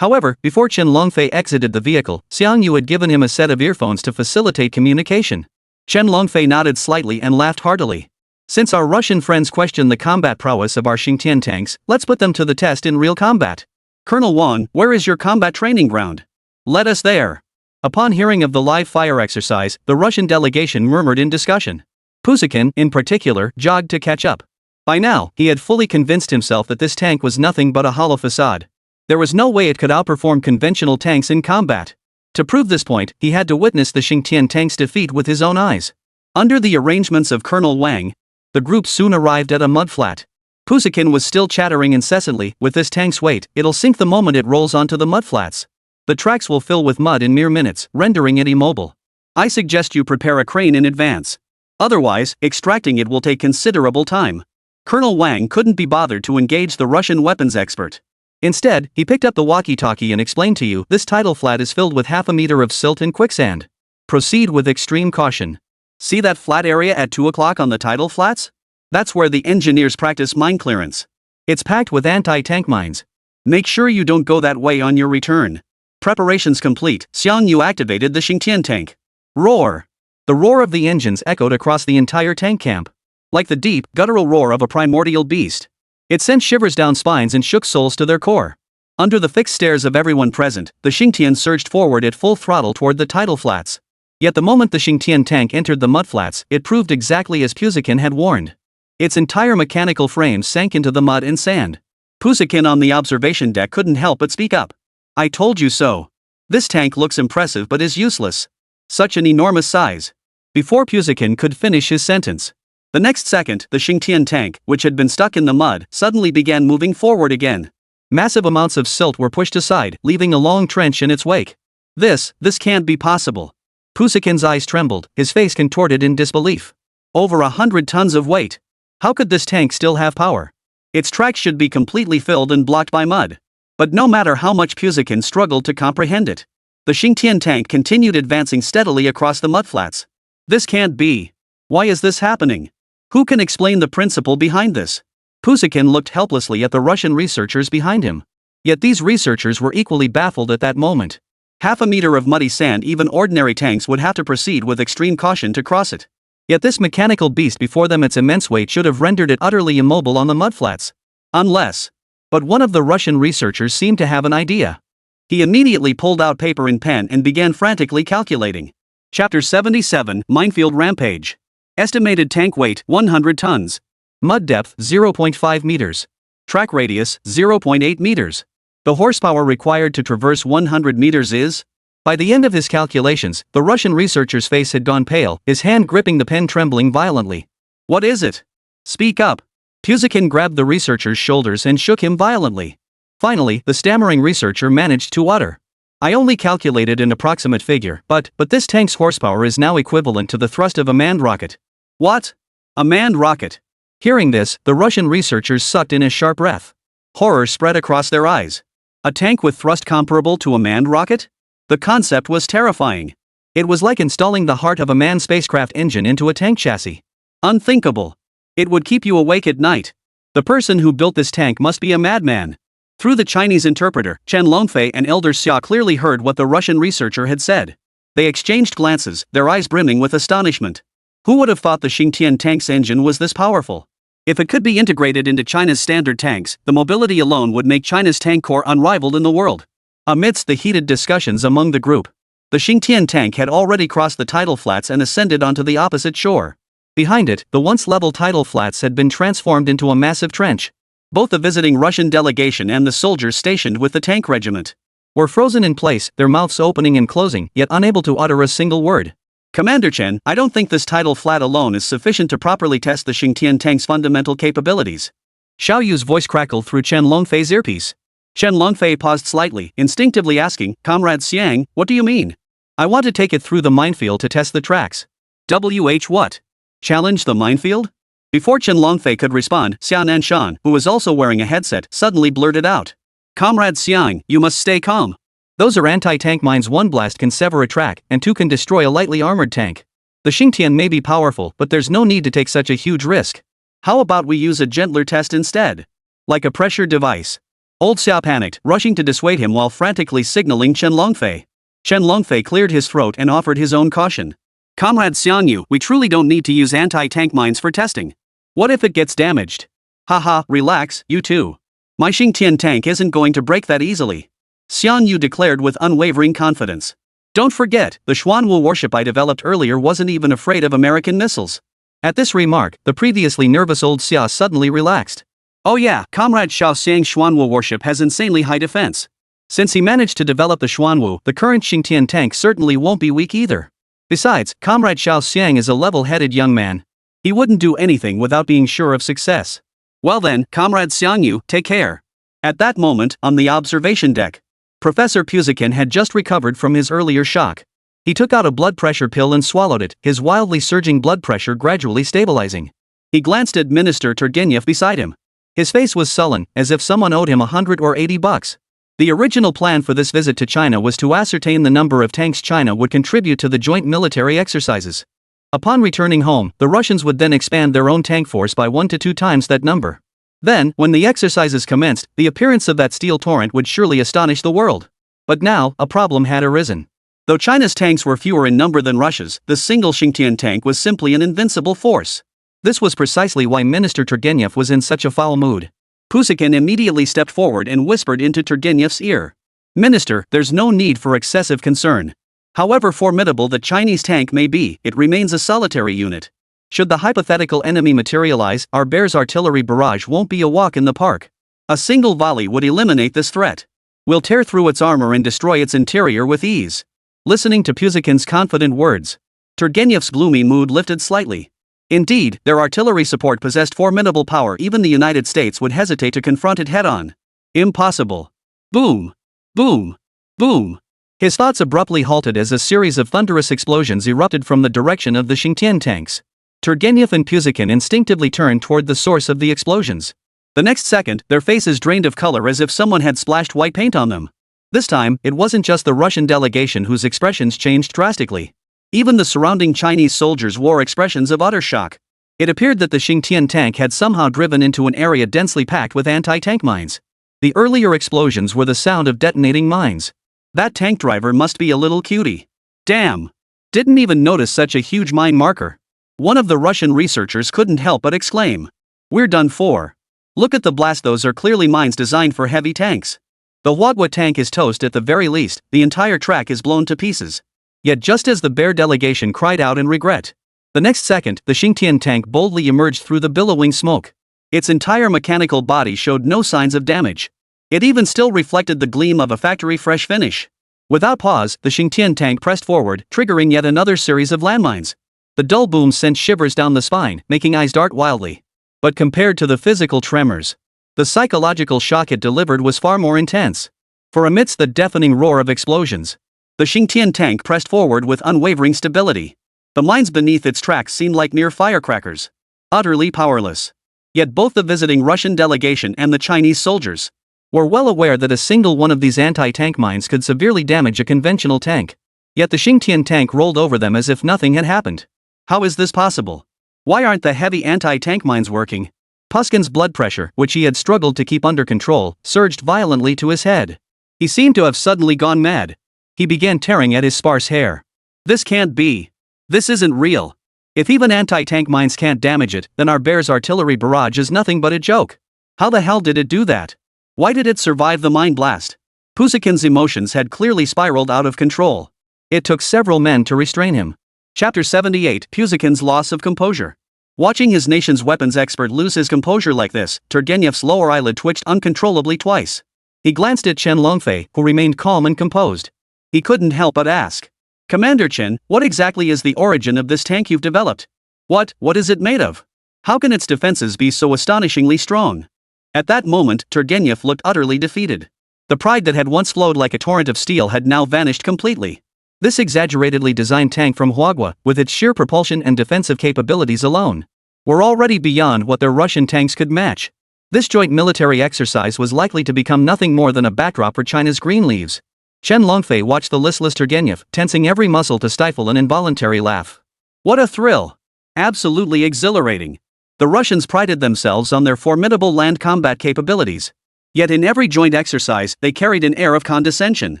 However, before Chen Longfei exited the vehicle, Xiang Yu had given him a set of earphones to facilitate communication. Chen Longfei nodded slightly and laughed heartily. Since our Russian friends question the combat prowess of our Xingtian tanks, let's put them to the test in real combat. Colonel Wang, where is your combat training ground? Let us there. Upon hearing of the live fire exercise, the Russian delegation murmured in discussion. Puzikin, in particular, jogged to catch up. By now, he had fully convinced himself that this tank was nothing but a hollow facade. There was no way it could outperform conventional tanks in combat. To prove this point, he had to witness the Xingtian tank's defeat with his own eyes. Under the arrangements of Colonel Wang, the group soon arrived at a mudflat. Puzikin was still chattering incessantly, with this tank's weight, it'll sink the moment it rolls onto the mudflats. The tracks will fill with mud in mere minutes, rendering it immobile. I suggest you prepare a crane in advance. Otherwise, extracting it will take considerable time. Colonel Wang couldn't be bothered to engage the Russian weapons expert. Instead, he picked up the walkie-talkie and explained to you, this tidal flat is filled with half a meter of silt and quicksand. Proceed with extreme caution. See that flat area at 2 o'clock on the tidal flats? That's where the engineers practice mine clearance. It's packed with anti-tank mines. Make sure you don't go that way on your return. Preparations complete, Xiang Yu activated the Xingtian tank. Roar! The roar of the engines echoed across the entire tank camp. Like the deep, guttural roar of a primordial beast. It sent shivers down spines and shook souls to their core. Under the fixed stares of everyone present, the Xingtian surged forward at full throttle toward the tidal flats. Yet the moment the Xingtian tank entered the mudflats, it proved exactly as Puzikin had warned. Its entire mechanical frame sank into the mud and sand. Puzikin on the observation deck couldn't help but speak up. I told you so. This tank looks impressive but is useless. Such an enormous size. Before Puzikin could finish his sentence, the next second, the Xingtian tank, which had been stuck in the mud, suddenly began moving forward again. Massive amounts of silt were pushed aside, leaving a long trench in its wake. This can't be possible. Puzikin's eyes trembled, his face contorted in disbelief. Over 100 tons of weight. How could this tank still have power? Its tracks should be completely filled and blocked by mud. But no matter how much Puzikin struggled to comprehend it, the Xingtian tank continued advancing steadily across the mudflats. This can't be. Why is this happening? Who can explain the principle behind this? Puzikin looked helplessly at the Russian researchers behind him. Yet these researchers were equally baffled at that moment. Half a meter of muddy sand, even ordinary tanks would have to proceed with extreme caution to cross it. Yet this mechanical beast before them, its immense weight should have rendered it utterly immobile on the mudflats. Unless. But one of the Russian researchers seemed to have an idea. He immediately pulled out paper and pen and began frantically calculating. Chapter 77, Minefield Rampage. Estimated tank weight 100 tons. Mud depth 0.5 meters. Track radius 0.8 meters. The horsepower required to traverse 100 meters is? By the end of his calculations, the Russian researcher's face had gone pale, his hand gripping the pen trembling violently. What is it? Speak up. Puzikin grabbed the researcher's shoulders and shook him violently. Finally, the stammering researcher managed to utter. I only calculated an approximate figure, but this tank's horsepower is now equivalent to the thrust of a manned rocket. What? A manned rocket? Hearing this, the Russian researchers sucked in a sharp breath. Horror spread across their eyes. A tank with thrust comparable to a manned rocket? The concept was terrifying. It was like installing the heart of a manned spacecraft engine into a tank chassis. Unthinkable. It would keep you awake at night. The person who built this tank must be a madman. Through the Chinese interpreter, Chen Longfei and Elder Xia clearly heard what the Russian researcher had said. They exchanged glances, their eyes brimming with astonishment. Who would have thought the Xingtian tank's engine was this powerful? If it could be integrated into China's standard tanks, the mobility alone would make China's tank corps unrivaled in the world. Amidst the heated discussions among the group, the Xingtian tank had already crossed the tidal flats and ascended onto the opposite shore. Behind it, the once level tidal flats had been transformed into a massive trench. Both the visiting Russian delegation and the soldiers stationed with the tank regiment were frozen in place, their mouths opening and closing, yet unable to utter a single word. Commander Chen, I don't think this tidal flat alone is sufficient to properly test the Xingtian tank's fundamental capabilities. Xiao Yu's voice crackled through Chen Longfei's earpiece. Chen Longfei paused slightly, instinctively asking, Comrade Xiang, what do you mean? I want to take it through the minefield to test the tracks. What? Challenge the minefield? Before Chen Longfei could respond, Xia Nanshan, who was also wearing a headset, suddenly blurted out. Comrade Xiang, you must stay calm. Those are anti-tank mines. 1 blast can sever a track, and 2 can destroy a lightly armored tank. The Xingtian may be powerful, but there's no need to take such a huge risk. How about we use a gentler test instead? Like a pressure device. Old Xia panicked, rushing to dissuade him while frantically signaling Chen Longfei. Chen Longfei cleared his throat and offered his own caution. Comrade Xiangyu, we truly don't need to use anti-tank mines for testing. What if it gets damaged? Haha, relax, you too. My Xingtian tank isn't going to break that easily. Xiangyu declared with unwavering confidence. Don't forget, the Xuanwu warship I developed earlier wasn't even afraid of American missiles. At this remark, the previously nervous old Xia suddenly relaxed. Oh yeah, Comrade Xiao Xiang's Xuanwu warship has insanely high defense. Since he managed to develop the Xuanwu, the current Xingtian tank certainly won't be weak either. Besides, Comrade Xiao Xiang is a level-headed young man. He wouldn't do anything without being sure of success. Well then, Comrade Xiangyu, take care. At that moment, on the observation deck, Professor Puzikin had just recovered from his earlier shock. He took out a blood pressure pill and swallowed it, his wildly surging blood pressure gradually stabilizing. He glanced at Minister Turgenev beside him. His face was sullen, as if someone owed him $100 or $80. The original plan for this visit to China was to ascertain the number of tanks China would contribute to the joint military exercises. Upon returning home, the Russians would then expand their own tank force by 1 to 2 times that number. Then, when the exercises commenced, the appearance of that steel torrent would surely astonish the world. But now, a problem had arisen. Though China's tanks were fewer in number than Russia's, the single Xingtian tank was simply an invincible force. This was precisely why Minister Turgenev was in such a foul mood. Puzikin immediately stepped forward and whispered into Turgenev's ear. Minister, there's no need for excessive concern. However formidable the Chinese tank may be, it remains a solitary unit. Should the hypothetical enemy materialize, our Bear's artillery barrage won't be a walk in the park. A single volley would eliminate this threat. We'll tear through its armor and destroy its interior with ease. Listening to Puzikin's confident words, Turgenev's gloomy mood lifted slightly. Indeed, their artillery support possessed formidable power. Even the United States would hesitate to confront it head-on. Impossible. Boom. Boom. Boom. His thoughts abruptly halted as a series of thunderous explosions erupted from the direction of the Xingtian tanks. Turgenev and Puzikin instinctively turned toward the source of the explosions. The next second, their faces drained of color as if someone had splashed white paint on them. This time, it wasn't just the Russian delegation whose expressions changed drastically. Even the surrounding Chinese soldiers wore expressions of utter shock. It appeared that the Xingtian tank had somehow driven into an area densely packed with anti-tank mines. The earlier explosions were the sound of detonating mines. That tank driver must be a little cutie. Damn! Didn't even notice such a huge mine marker. One of the Russian researchers couldn't help but exclaim. We're done for. Look at the blast, those are clearly mines designed for heavy tanks. The Huagua tank is toast at the very least, the entire track is blown to pieces. Yet just as the Bear delegation cried out in regret, the next second the Xingtian tank boldly emerged through the billowing smoke. Its entire mechanical body showed no signs of damage. It even still reflected the gleam of a factory fresh finish. Without pause, the Xingtian tank pressed forward, triggering yet another series of landmines. The dull boom sent shivers down the spine, making eyes dart wildly. But compared to the physical tremors, the psychological shock it delivered was far more intense. For amidst the deafening roar of explosions, the Xingtian tank pressed forward with unwavering stability. The mines beneath its tracks seemed like mere firecrackers. Utterly powerless. Yet both the visiting Russian delegation and the Chinese soldiers were well aware that a single one of these anti-tank mines could severely damage a conventional tank. Yet the Xingtian tank rolled over them as if nothing had happened. How is this possible? Why aren't the heavy anti-tank mines working? Pushkin's blood pressure, which he had struggled to keep under control, surged violently to his head. He seemed to have suddenly gone mad. He began tearing at his sparse hair. This can't be. This isn't real. If even anti-tank mines can't damage it, then our Bear's artillery barrage is nothing but a joke. How the hell did it do that? Why did it survive the mine blast? Pushkin's emotions had clearly spiraled out of control. It took several men to restrain him. Chapter 78, Pushkin's loss of composure. Watching his nation's weapons expert lose his composure like this, Turgenev's lower eyelid twitched uncontrollably twice. He glanced at Chen Longfei, who remained calm and composed. He couldn't help but ask. Commander Chen, what exactly is the origin of this tank you've developed? What is it made of? How can its defenses be so astonishingly strong? At that moment, Turgenev looked utterly defeated. The pride that had once flowed like a torrent of steel had now vanished completely. This exaggeratedly designed tank from Huagua, with its sheer propulsion and defensive capabilities alone, were already beyond what their Russian tanks could match. This joint military exercise was likely to become nothing more than a backdrop for China's green leaves. Chen Longfei watched the listless Turgenev, tensing every muscle to stifle an involuntary laugh. What a thrill! Absolutely exhilarating. The Russians prided themselves on their formidable land combat capabilities. Yet in every joint exercise, they carried an air of condescension.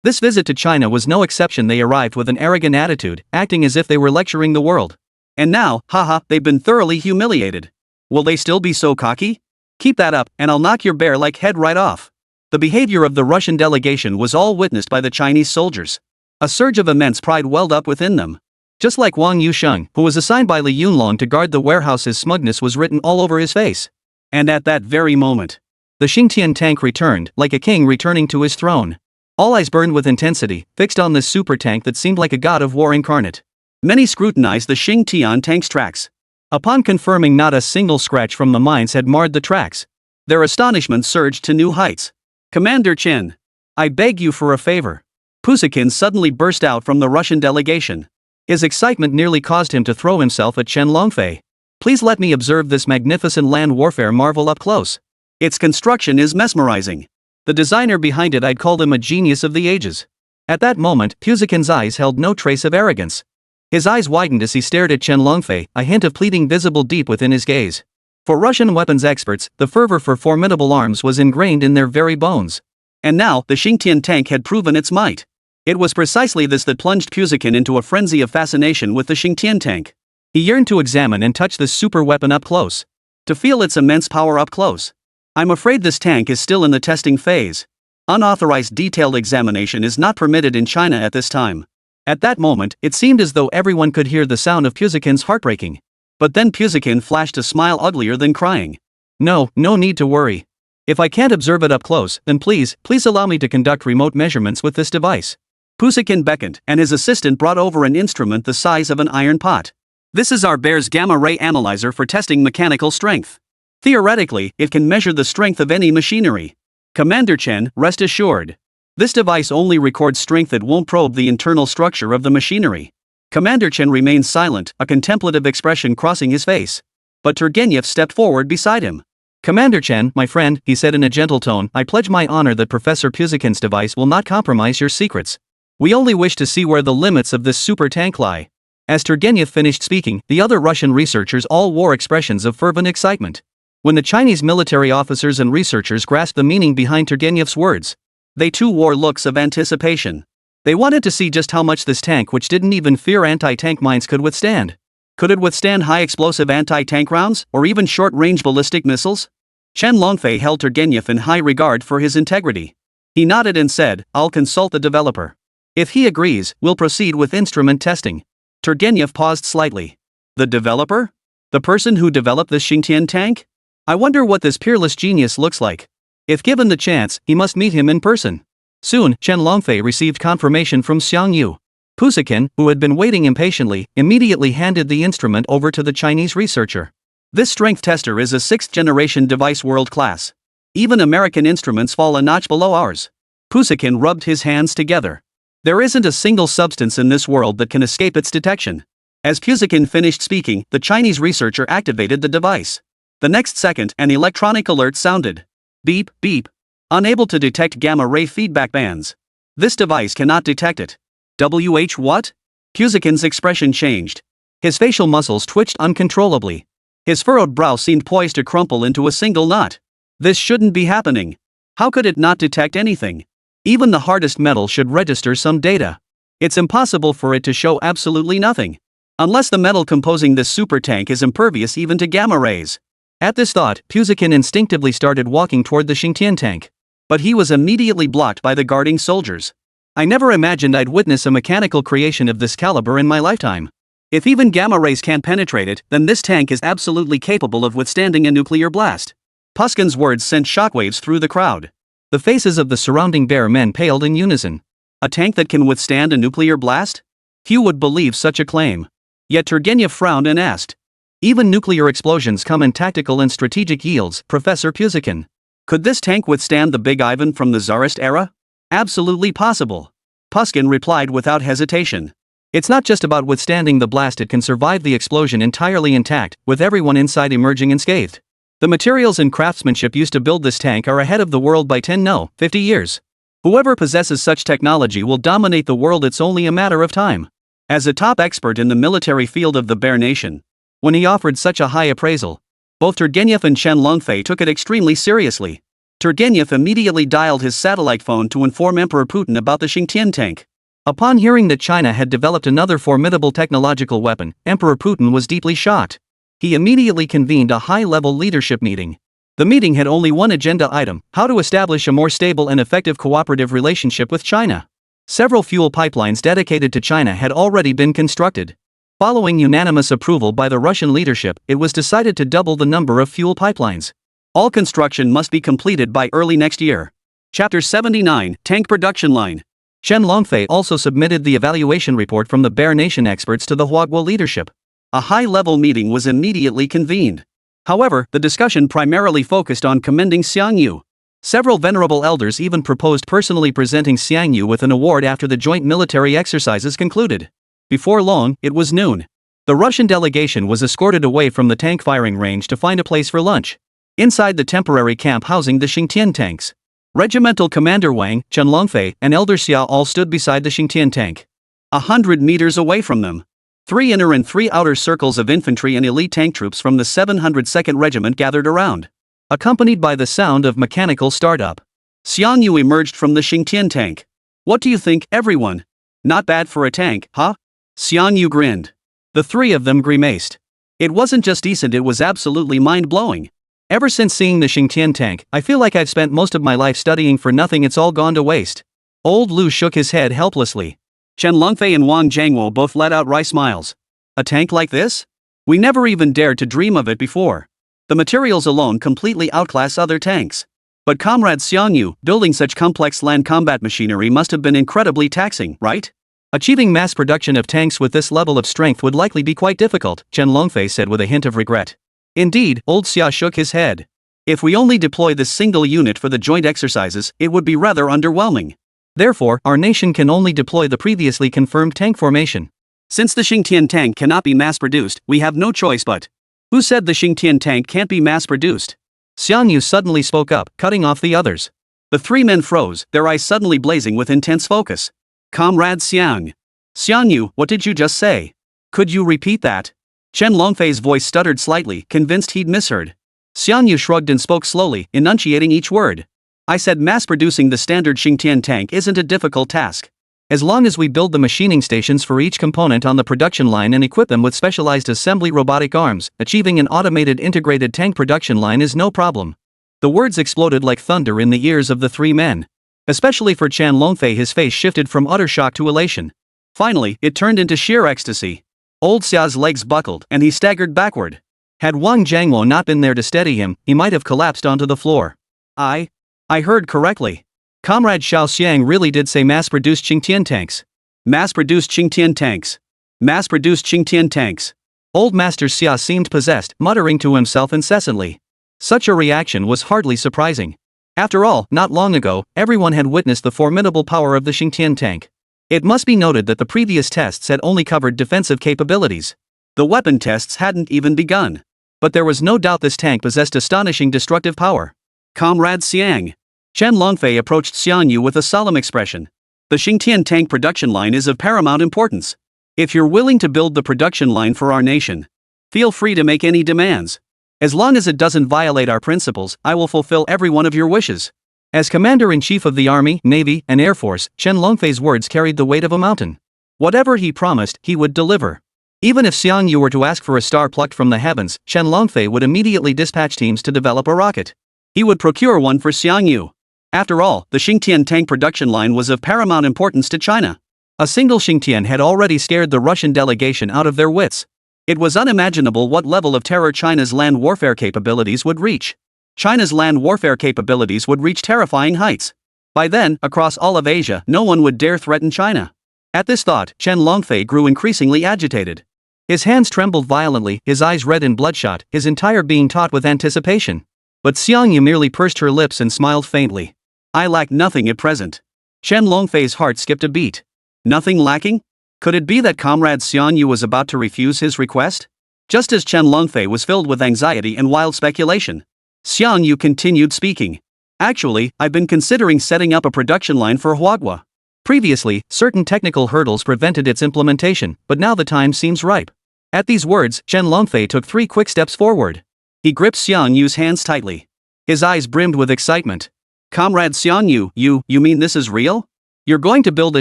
This visit to China was no exception. They arrived with an arrogant attitude, acting as if they were lecturing the world. And now, they've been thoroughly humiliated. Will they still be so cocky? Keep that up, and I'll knock your bear-like head right off. The behavior of the Russian delegation was all witnessed by the Chinese soldiers. A surge of immense pride welled up within them. Just like Wang Yusheng, who was assigned by Li Yunlong to guard the warehouse, his smugness was written all over his face. And at that very moment, the Xingtian tank returned, like a king returning to his throne. All eyes burned with intensity, fixed on this super tank that seemed like a god of war incarnate. Many scrutinized the Xingtian tank's tracks. Upon confirming not a single scratch from the mines had marred the tracks, their astonishment surged to new heights. Commander Chen, I beg you for a favor. Pushkin suddenly burst out from the Russian delegation. His excitement nearly caused him to throw himself at Chen Longfei. Please let me observe this magnificent land warfare marvel up close. Its construction is mesmerizing. The designer behind it, I'd call him a genius of the ages. At that moment, Pushkin's eyes held no trace of arrogance. His eyes widened as he stared at Chen Longfei, a hint of pleading visible deep within his gaze. For Russian weapons experts, the fervor for formidable arms was ingrained in their very bones. And now, the Xingtian tank had proven its might. It was precisely this that plunged Pushkin into a frenzy of fascination with the Xingtian tank. He yearned to examine and touch this super weapon up close. To feel its immense power up close. I'm afraid this tank is still in the testing phase. Unauthorized detailed examination is not permitted in China at this time. At that moment, it seemed as though everyone could hear the sound of Pushkin's heart breaking. But then Pushkin flashed a smile uglier than crying. No need to worry. If I can't observe it up close, then please allow me to conduct remote measurements with this device. Pushkin beckoned, and his assistant brought over an instrument the size of an iron pot. This is our Bear's gamma-ray analyzer for testing mechanical strength. Theoretically, it can measure the strength of any machinery. Commander Chen, rest assured. This device only records strength, it won't probe the internal structure of the machinery. Commander Chen remained silent, a contemplative expression crossing his face. But Turgenev stepped forward beside him. Commander Chen, my friend, he said in a gentle tone, I pledge my honor that Professor Pushkin's device will not compromise your secrets. We only wish to see where the limits of this super tank lie. As Turgenev finished speaking, the other Russian researchers all wore expressions of fervent excitement. When the Chinese military officers and researchers grasped the meaning behind Turgenev's words, they too wore looks of anticipation. They wanted to see just how much this tank, which didn't even fear anti-tank mines, could withstand. Could it withstand high-explosive anti-tank rounds, or even short-range ballistic missiles? Chen Longfei held Turgenev in high regard for his integrity. He nodded and said, "I'll consult the developer. If he agrees, we'll proceed with instrument testing." Turgenev paused slightly. The developer? The person who developed the Xingtian tank? I wonder what this peerless genius looks like. If given the chance, he must meet him in person. Soon, Chen Longfei received confirmation from Xiang Yu. Pusakin, who had been waiting impatiently, immediately handed the instrument over to the Chinese researcher. This strength tester is a 6th-generation device world-class. Even American instruments fall a notch below ours. Pusakin rubbed his hands together. There isn't a single substance in this world that can escape its detection. As Pusakin finished speaking, the Chinese researcher activated the device. The next second, an electronic alert sounded. Beep, beep. Unable to detect gamma-ray feedback bands. This device cannot detect it. What? Pusakin's expression changed. His facial muscles twitched uncontrollably. His furrowed brow seemed poised to crumple into a single knot. This shouldn't be happening. How could it not detect anything? Even the hardest metal should register some data. It's impossible for it to show absolutely nothing. Unless the metal composing this super tank is impervious even to gamma rays. At this thought, Pusakin instinctively started walking toward the Xingtian tank. But he was immediately blocked by the guarding soldiers. I never imagined I'd witness a mechanical creation of this caliber in my lifetime. If even gamma rays can't penetrate it, then this tank is absolutely capable of withstanding a nuclear blast. Puskin's words sent shockwaves through the crowd. The faces of the surrounding bear men paled in unison. A tank that can withstand a nuclear blast? Few would believe such a claim. Yet Turgenev frowned and asked. Even nuclear explosions come in tactical and strategic yields, Professor Pusakin. Could this tank withstand the Big Ivan from the Tsarist era? Absolutely possible. Puskin replied without hesitation. It's not just about withstanding the blast, it can survive the explosion entirely intact, with everyone inside emerging unscathed. The materials and craftsmanship used to build this tank are ahead of the world by 50 years. Whoever possesses such technology will dominate the world, it's only a matter of time. As a top expert in the military field of the Bear Nation, when he offered such a high appraisal, both Turgenev and Chen Longfei took it extremely seriously. Turgenev immediately dialed his satellite phone to inform Emperor Putin about the Xingtian tank. Upon hearing that China had developed another formidable technological weapon, Emperor Putin was deeply shocked. He immediately convened a high-level leadership meeting. The meeting had only one agenda item: how to establish a more stable and effective cooperative relationship with China. Several fuel pipelines dedicated to China had already been constructed. Following unanimous approval by the Russian leadership, it was decided to double the number of fuel pipelines. All construction must be completed by early next year. Chapter 79, Tank Production Line. Chen Longfei also submitted the evaluation report from the Bear Nation experts to the Huaguo leadership. A high-level meeting was immediately convened. However, the discussion primarily focused on commending Xiang Yu. Several venerable elders even proposed personally presenting Xiang Yu with an award after the joint military exercises concluded. Before long, it was noon. The Russian delegation was escorted away from the tank firing range to find a place for lunch. Inside the temporary camp housing the Xingtian tanks, Regimental Commander Wang, Chen Longfei, and Elder Xia all stood beside the Xingtian tank. 100 meters away from them, 3 inner and 3 outer circles of infantry and elite tank troops from the 702nd Regiment gathered around. Accompanied by the sound of mechanical startup, Xiang Yu emerged from the Xingtian tank. "What do you think, everyone? Not bad for a tank, huh?" Xiang Yu grinned. The three of them grimaced. It wasn't just decent, it was absolutely mind-blowing. Ever since seeing the Xingtian tank, I feel like I've spent most of my life studying for nothing, it's all gone to waste. Old Lu shook his head helplessly. Chen Longfei and Wang Jiangwo both let out wry smiles. A tank like this? We never even dared to dream of it before. The materials alone completely outclass other tanks. But Comrade Xiang Yu, building such complex land combat machinery must have been incredibly taxing, right? Achieving mass production of tanks with this level of strength would likely be quite difficult, Chen Longfei said with a hint of regret. Indeed, old Xia shook his head. If we only deploy this single unit for the joint exercises, it would be rather underwhelming. Therefore, our nation can only deploy the previously confirmed tank formation. Since the Xingtian tank cannot be mass-produced, we have no choice but. Who said the Xingtian tank can't be mass-produced? Xiang Yu suddenly spoke up, cutting off the others. The three men froze, their eyes suddenly blazing with intense focus. Comrade Xiang. Xiang Yu, what did you just say? Could you repeat that? Chen Longfei's voice stuttered slightly, convinced he'd misheard. Xiang Yu shrugged and spoke slowly, enunciating each word. I said mass-producing the standard Xingtian tank isn't a difficult task. As long as we build the machining stations for each component on the production line and equip them with specialized assembly robotic arms, achieving an automated integrated tank production line is no problem. The words exploded like thunder in the ears of the three men. Especially for Chen Longfei, his face shifted from utter shock to elation. Finally, it turned into sheer ecstasy. Old Xia's legs buckled, and he staggered backward. Had Wang Jiangwo not been there to steady him, he might have collapsed onto the floor. I heard correctly. Comrade Xiao Xiang really did say mass-produced Qingtian tanks. Mass-produced Qingtian tanks. Mass-produced Qingtian tanks. Old Master Xia seemed possessed, muttering to himself incessantly. Such a reaction was hardly surprising. After all, not long ago, everyone had witnessed the formidable power of the Qingtian tank. It must be noted that the previous tests had only covered defensive capabilities. The weapon tests hadn't even begun. But there was no doubt this tank possessed astonishing destructive power. Comrade Xiang. Chen Longfei approached Xiang Yu with a solemn expression. The Qingtian tank production line is of paramount importance. If you're willing to build the production line for our nation, feel free to make any demands. As long as it doesn't violate our principles, I will fulfill every one of your wishes. As Commander-in-Chief of the Army, Navy, and Air Force, Chen Longfei's words carried the weight of a mountain. Whatever he promised, he would deliver. Even if Xiang Yu were to ask for a star plucked from the heavens, Chen Longfei would immediately dispatch teams to develop a rocket. He would procure one for Xiang Yu. After all, the Qingtian tank production line was of paramount importance to China. A single Qingtian had already scared the Russian delegation out of their wits. It was unimaginable what level of terror China's land warfare capabilities would reach. China's land warfare capabilities would reach terrifying heights. By then, across all of Asia, no one would dare threaten China. At this thought, Chen Longfei grew increasingly agitated. His hands trembled violently, his eyes red and bloodshot, his entire being taut with anticipation. But Xiang Yu merely pursed her lips and smiled faintly. I lack nothing at present. Chen Longfei's heart skipped a beat. Nothing lacking? Could it be that Comrade Xiang Yu was about to refuse his request? Just as Chen Longfei was filled with anxiety and wild speculation, Xiang Yu continued speaking. Actually, I've been considering setting up a production line for Huagua. Previously, certain technical hurdles prevented its implementation, but now the time seems ripe. At these words, Chen Longfei took 3 quick steps forward. He gripped Xiang Yu's hands tightly. His eyes brimmed with excitement. Comrade Xiang Yu, you mean this is real? You're going to build a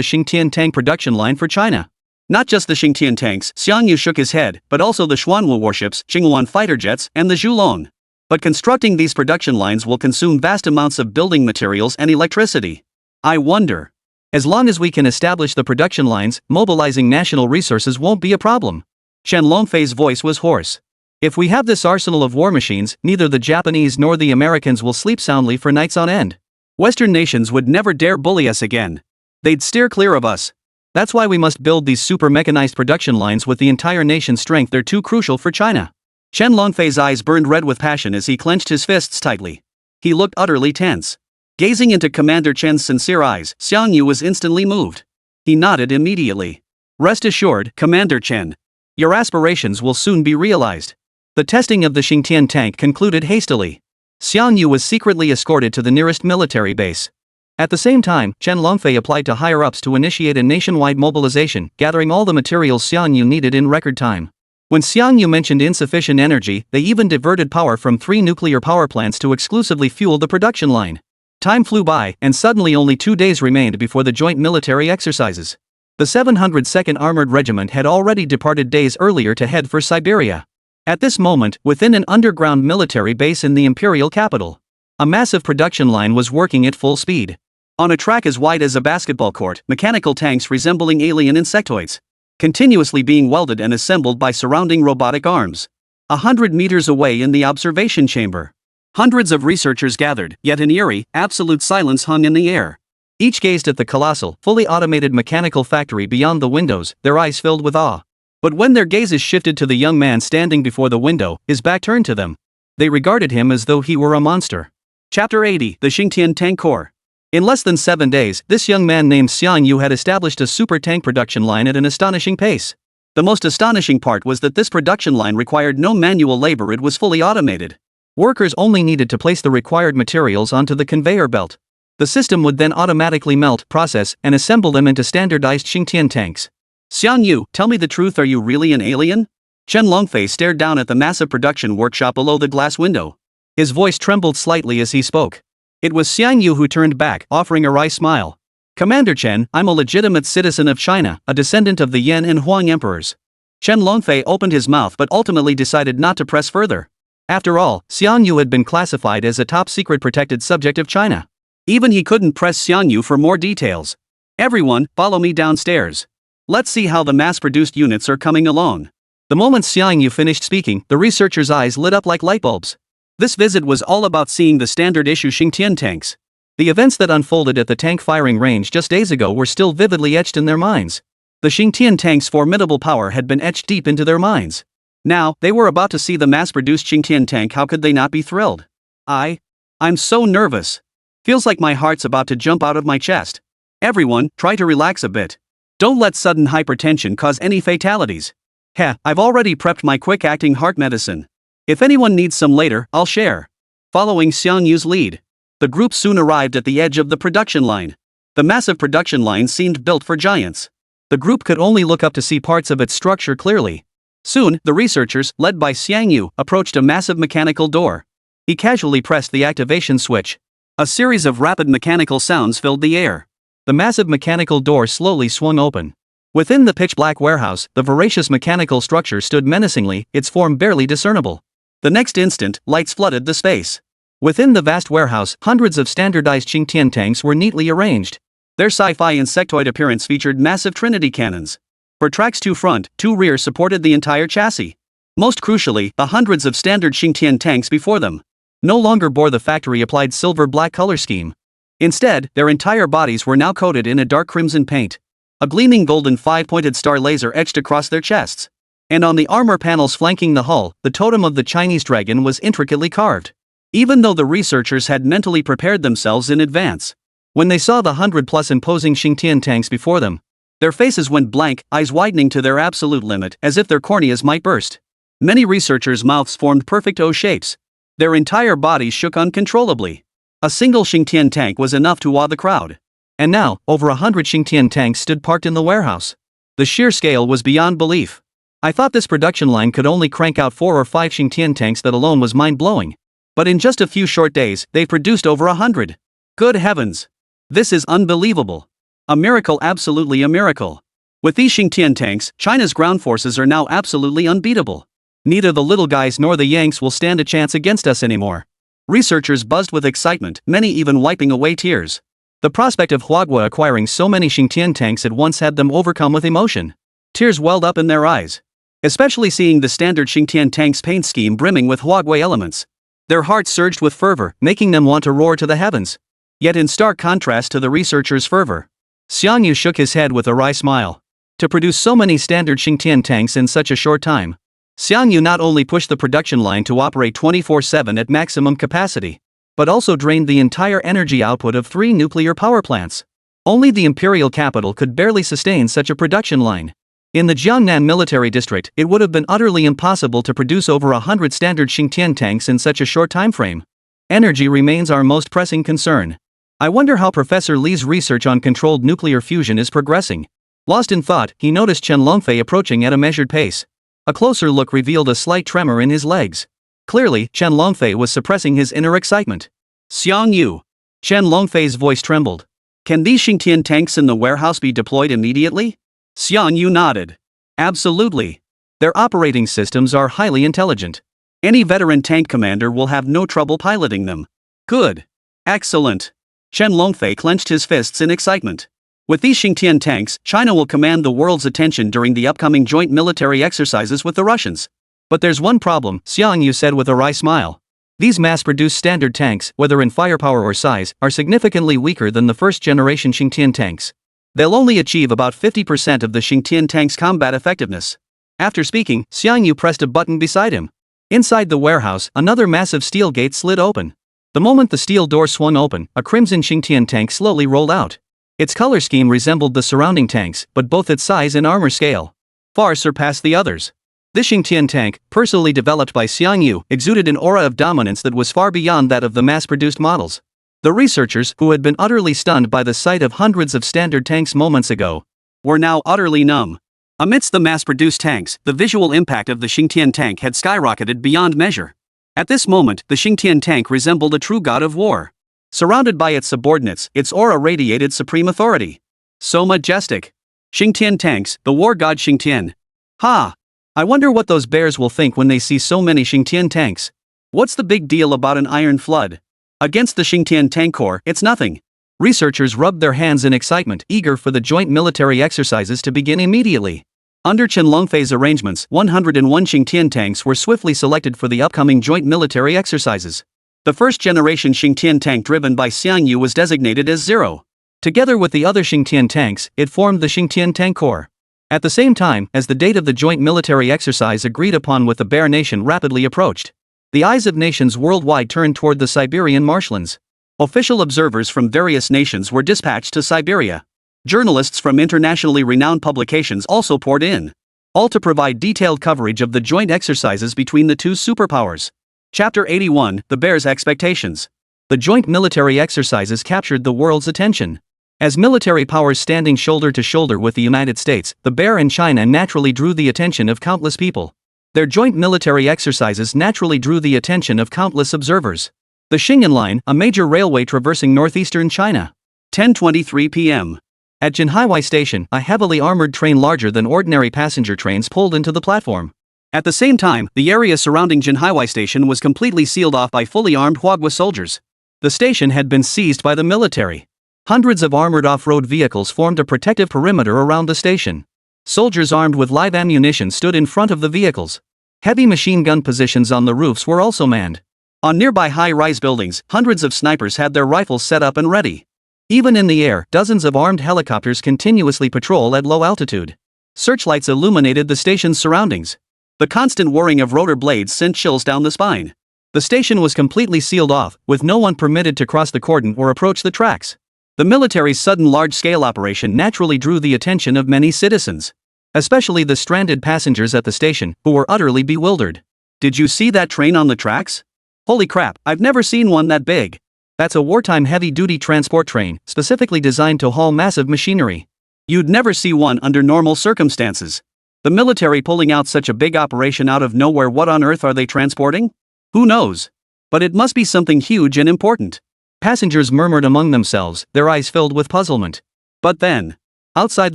Qingtian tank production line for China. Not just the Qingtian tanks, Xiang Yu shook his head, but also the Xuanwu warships, Qinghuan fighter jets, and the Zhulong. But constructing these production lines will consume vast amounts of building materials and electricity. I wonder. As long as we can establish the production lines, mobilizing national resources won't be a problem. Chen Longfei's voice was hoarse. If we have this arsenal of war machines, neither the Japanese nor the Americans will sleep soundly for nights on end. Western nations would never dare bully us again. They'd steer clear of us. That's why we must build these super mechanized production lines with the entire nation's strength. They're too crucial for China. Chen Longfei's eyes burned red with passion as he clenched his fists tightly. He looked utterly tense. Gazing into Commander Chen's sincere eyes, Xiang Yu was instantly moved. He nodded immediately. Rest assured, Commander Chen. Your aspirations will soon be realized. The testing of the Qingtian tank concluded hastily. Xiang Yu was secretly escorted to the nearest military base. At the same time, Chen Longfei applied to higher-ups to initiate a nationwide mobilization, gathering all the materials Xiang Yu needed in record time. When Xiang Yu mentioned insufficient energy, they even diverted power from 3 nuclear power plants to exclusively fuel the production line. Time flew by, and suddenly only 2 days remained before the joint military exercises. The 702nd Armored Regiment had already departed days earlier to head for Siberia. At this moment, within an underground military base in the imperial capital, a massive production line was working at full speed. On a track as wide as a basketball court, mechanical tanks resembling alien insectoids, continuously being welded and assembled by surrounding robotic arms. 100 meters away in the observation chamber, hundreds of researchers gathered, yet an eerie, absolute silence hung in the air. Each gazed at the colossal, fully automated mechanical factory beyond the windows, their eyes filled with awe. But when their gazes shifted to the young man standing before the window, his back turned to them. They regarded him as though he were a monster. Chapter 80, The Qingtian Tank Corps. In less than 7 days, this young man named Xiang Yu had established a super tank production line at an astonishing pace. The most astonishing part was that this production line required no manual labor. It was fully automated. Workers only needed to place the required materials onto the conveyor belt. The system would then automatically melt, process, and assemble them into standardized Qingtian tanks. Xiang Yu, tell me the truth, are you really an alien? Chen Longfei stared down at the massive production workshop below the glass window. His voice trembled slightly as he spoke. It was Xiang Yu who turned back, offering a wry smile. Commander Chen, I'm a legitimate citizen of China, a descendant of the Yan and Huang emperors. Chen Longfei opened his mouth but ultimately decided not to press further. After all, Xiangyu had been classified as a top-secret protected subject of China. Even he couldn't press Xiangyu for more details. Everyone, follow me downstairs. Let's see how the mass-produced units are coming along. The moment Xiangyu finished speaking, the researchers' eyes lit up like light bulbs. This visit was all about seeing the standard-issue Xingtian tanks. The events that unfolded at the tank firing range just days ago were still vividly etched in their minds. The Xingtian tank's formidable power had been etched deep into their minds. Now, they were about to see the mass-produced Xingtian tank. How could they not be thrilled? I'm so nervous. Feels like my heart's about to jump out of my chest. Everyone, try to relax a bit. Don't let sudden hypertension cause any fatalities. I've already prepped my quick-acting heart medicine. If anyone needs some later, I'll share. Following Xiangyu's lead, the group soon arrived at the edge of the production line. The massive production line seemed built for giants. The group could only look up to see parts of its structure clearly. Soon, the researchers, led by Xiangyu, approached a massive mechanical door. He casually pressed the activation switch. A series of rapid mechanical sounds filled the air. The massive mechanical door slowly swung open. Within the pitch-black warehouse, the voracious mechanical structure stood menacingly, its form barely discernible. The next instant, lights flooded the space. Within the vast warehouse, hundreds of standardized Xingtian tanks were neatly arranged. Their sci-fi insectoid appearance featured massive Trinity cannons. For tracks 2 front, 2 rear supported the entire chassis. Most crucially, the hundreds of standard Xingtian tanks before them no longer bore the factory-applied silver-black color scheme. Instead, their entire bodies were now coated in a dark crimson paint. A gleaming golden 5-pointed star laser etched across their chests. And on the armor panels flanking the hull, the totem of the Chinese dragon was intricately carved. Even though the researchers had mentally prepared themselves in advance, when they saw the 100-plus imposing Xingtian tanks before them, their faces went blank, eyes widening to their absolute limit, as if their corneas might burst. Many researchers' mouths formed perfect O shapes. Their entire bodies shook uncontrollably. A single Xingtian tank was enough to awe the crowd. And now, over 100 Xingtian tanks stood parked in the warehouse. The sheer scale was beyond belief. I thought this production line could only crank out 4 or 5 Xingtian tanks. That alone was mind-blowing. But in just a few short days, they produced over 100. Good heavens! This is unbelievable. A miracle, absolutely a miracle. With these Xingtian tanks, China's ground forces are now absolutely unbeatable. Neither the little guys nor the Yanks will stand a chance against us anymore. Researchers buzzed with excitement, many even wiping away tears. The prospect of Huagua acquiring so many Xingtian tanks at once had them overcome with emotion. Tears welled up in their eyes. Especially seeing the standard Xingtian tank's paint scheme brimming with Huagua elements. Their hearts surged with fervor, making them want to roar to the heavens. Yet in stark contrast to the researchers' fervor, Xiangyu shook his head with a wry smile. To produce so many standard Xingtian tanks in such a short time, Xiangyu not only pushed the production line to operate 24/7 at maximum capacity, but also drained the entire energy output of 3 nuclear power plants. Only the imperial capital could barely sustain such a production line. In the Jiangnan military district, it would have been utterly impossible to produce over 100 standard Xingtian tanks in such a short time frame. Energy remains our most pressing concern. I wonder how Professor Li's research on controlled nuclear fusion is progressing. Lost in thought, he noticed Chen Longfei approaching at a measured pace. A closer look revealed a slight tremor in his legs. Clearly, Chen Longfei was suppressing his inner excitement. Xiangyu. Chen Longfei's voice trembled. Can these Xingtian tanks in the warehouse be deployed immediately? Xiangyu nodded. Absolutely. Their operating systems are highly intelligent. Any veteran tank commander will have no trouble piloting them. Good. Excellent. Chen Longfei clenched his fists in excitement. With these Xingtian tanks, China will command the world's attention during the upcoming joint military exercises with the Russians. But there's one problem, Xiangyu said with a wry smile. These mass-produced standard tanks, whether in firepower or size, are significantly weaker than the first-generation Xingtian tanks. They'll only achieve about 50% of the Xingtian tank's combat effectiveness. After speaking, Xiangyu pressed a button beside him. Inside the warehouse, another massive steel gate slid open. The moment the steel door swung open, a crimson Xingtian tank slowly rolled out. Its color scheme resembled the surrounding tanks, but both its size and armor scale far surpassed the others. This Xingtian tank, personally developed by Xiangyu, exuded an aura of dominance that was far beyond that of the mass-produced models. The researchers, who had been utterly stunned by the sight of hundreds of standard tanks moments ago, were now utterly numb. Amidst the mass-produced tanks, the visual impact of the Xingtian tank had skyrocketed beyond measure. At this moment, the Xingtian tank resembled a true god of war. Surrounded by its subordinates, its aura radiated supreme authority. So majestic. Xingtian tanks, the war god Xingtian. Ha! I wonder what those bears will think when they see so many Xingtian tanks. What's the big deal about an iron flood? Against the Xingtian tank corps, it's nothing. Researchers rubbed their hands in excitement, eager for the joint military exercises to begin immediately. Under Qianlongfei's arrangements, 101 Xingtian tanks were swiftly selected for the upcoming joint military exercises. The first-generation Xingtian tank driven by Xiang Yu was designated as 0. Together with the other Xingtian tanks, it formed the Xingtian Tank Corps. At the same time, as the date of the joint military exercise agreed upon with the Bear Nation rapidly approached, the eyes of nations worldwide turned toward the Siberian marshlands. Official observers from various nations were dispatched to Siberia. Journalists from internationally renowned publications also poured in, all to provide detailed coverage of the joint exercises between the two superpowers. Chapter 81, The Bear's Expectations. The joint military exercises captured the world's attention. As military powers standing shoulder to shoulder with the United States, the Bear and China naturally drew the attention of countless people. Their joint military exercises naturally drew the attention of countless observers. The Xing'an Line, a major railway traversing northeastern China. 10:23 p.m. At Jinhaiwei Station, a heavily armored train larger than ordinary passenger trains pulled into the platform. At the same time, the area surrounding Jinhaiwei Station was completely sealed off by fully armed Huagua soldiers. The station had been seized by the military. Hundreds of armored off-road vehicles formed a protective perimeter around the station. Soldiers armed with live ammunition stood in front of the vehicles. Heavy machine gun positions on the roofs were also manned. On nearby high-rise buildings, hundreds of snipers had their rifles set up and ready. Even in the air, dozens of armed helicopters continuously patrol at low altitude. Searchlights illuminated the station's surroundings. The constant whirring of rotor blades sent chills down the spine. The station was completely sealed off, with no one permitted to cross the cordon or approach the tracks. The military's sudden large-scale operation naturally drew the attention of many citizens, especially the stranded passengers at the station, who were utterly bewildered. Did you see that train on the tracks? Holy crap, I've never seen one that big. That's a wartime heavy-duty transport train, specifically designed to haul massive machinery. You'd never see one under normal circumstances. The military pulling out such a big operation out of nowhere. What on earth are they transporting? Who knows? But it must be something huge and important. Passengers murmured among themselves, their eyes filled with puzzlement. But then, outside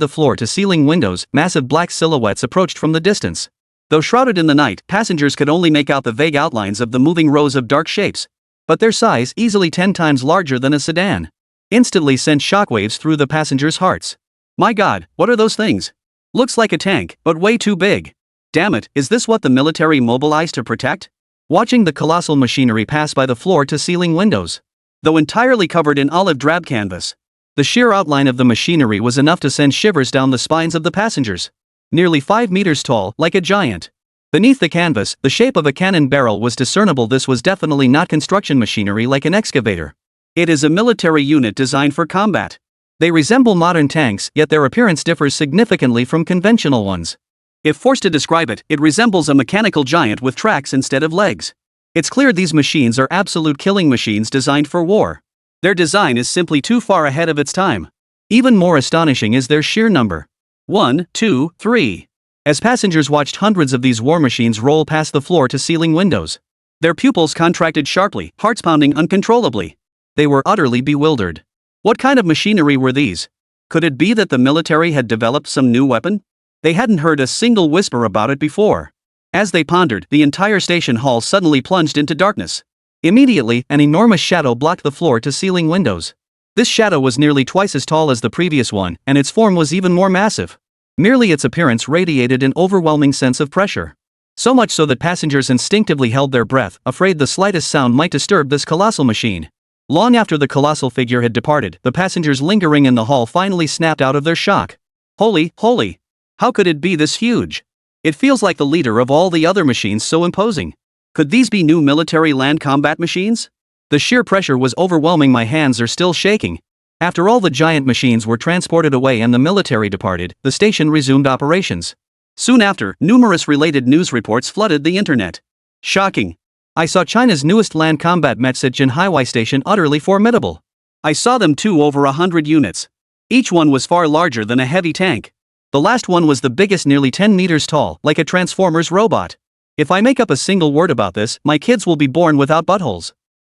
the floor-to-ceiling windows, massive black silhouettes approached from the distance. Though shrouded in the night, passengers could only make out the vague outlines of the moving rows of dark shapes. But their size, easily 10 times larger than a sedan, instantly sent shockwaves through the passengers' hearts. My God, what are those things? Looks like a tank, but way too big. Damn it, is this what the military mobilized to protect? Watching the colossal machinery pass by the floor-to-ceiling windows, though entirely covered in olive drab canvas, the sheer outline of the machinery was enough to send shivers down the spines of the passengers. Nearly 5 meters tall, like a giant. Beneath the canvas, the shape of a cannon barrel was discernible. This was definitely not construction machinery like an excavator. It is a military unit designed for combat. They resemble modern tanks, yet their appearance differs significantly from conventional ones. If forced to describe it, it resembles a mechanical giant with tracks instead of legs. It's clear these machines are absolute killing machines designed for war. Their design is simply too far ahead of its time. Even more astonishing is their sheer number. 1, 2, 3. As passengers watched hundreds of these war machines roll past the floor-to-ceiling windows, their pupils contracted sharply, hearts pounding uncontrollably. They were utterly bewildered. What kind of machinery were these? Could it be that the military had developed some new weapon? They hadn't heard a single whisper about it before. As they pondered, the entire station hall suddenly plunged into darkness. Immediately, an enormous shadow blocked the floor-to-ceiling windows. This shadow was nearly twice as tall as the previous one, and its form was even more massive. Merely its appearance radiated an overwhelming sense of pressure. So much so that passengers instinctively held their breath, afraid the slightest sound might disturb this colossal machine. Long after the colossal figure had departed, the passengers lingering in the hall finally snapped out of their shock. Holy, holy! How could it be this huge? It feels like the leader of all the other machines, so imposing. Could these be new military land combat machines? The sheer pressure was overwhelming. My hands are still shaking. After all the giant machines were transported away and the military departed, the station resumed operations. Soon after, numerous related news reports flooded the internet. Shocking. I saw China's newest land combat mechs at Jinhaiwei Station, utterly formidable. I saw them too, over 100 units. Each one was far larger than a heavy tank. The last one was the biggest, nearly 10 meters tall, like a Transformers robot. If I make up a single word about this, my kids will be born without buttholes.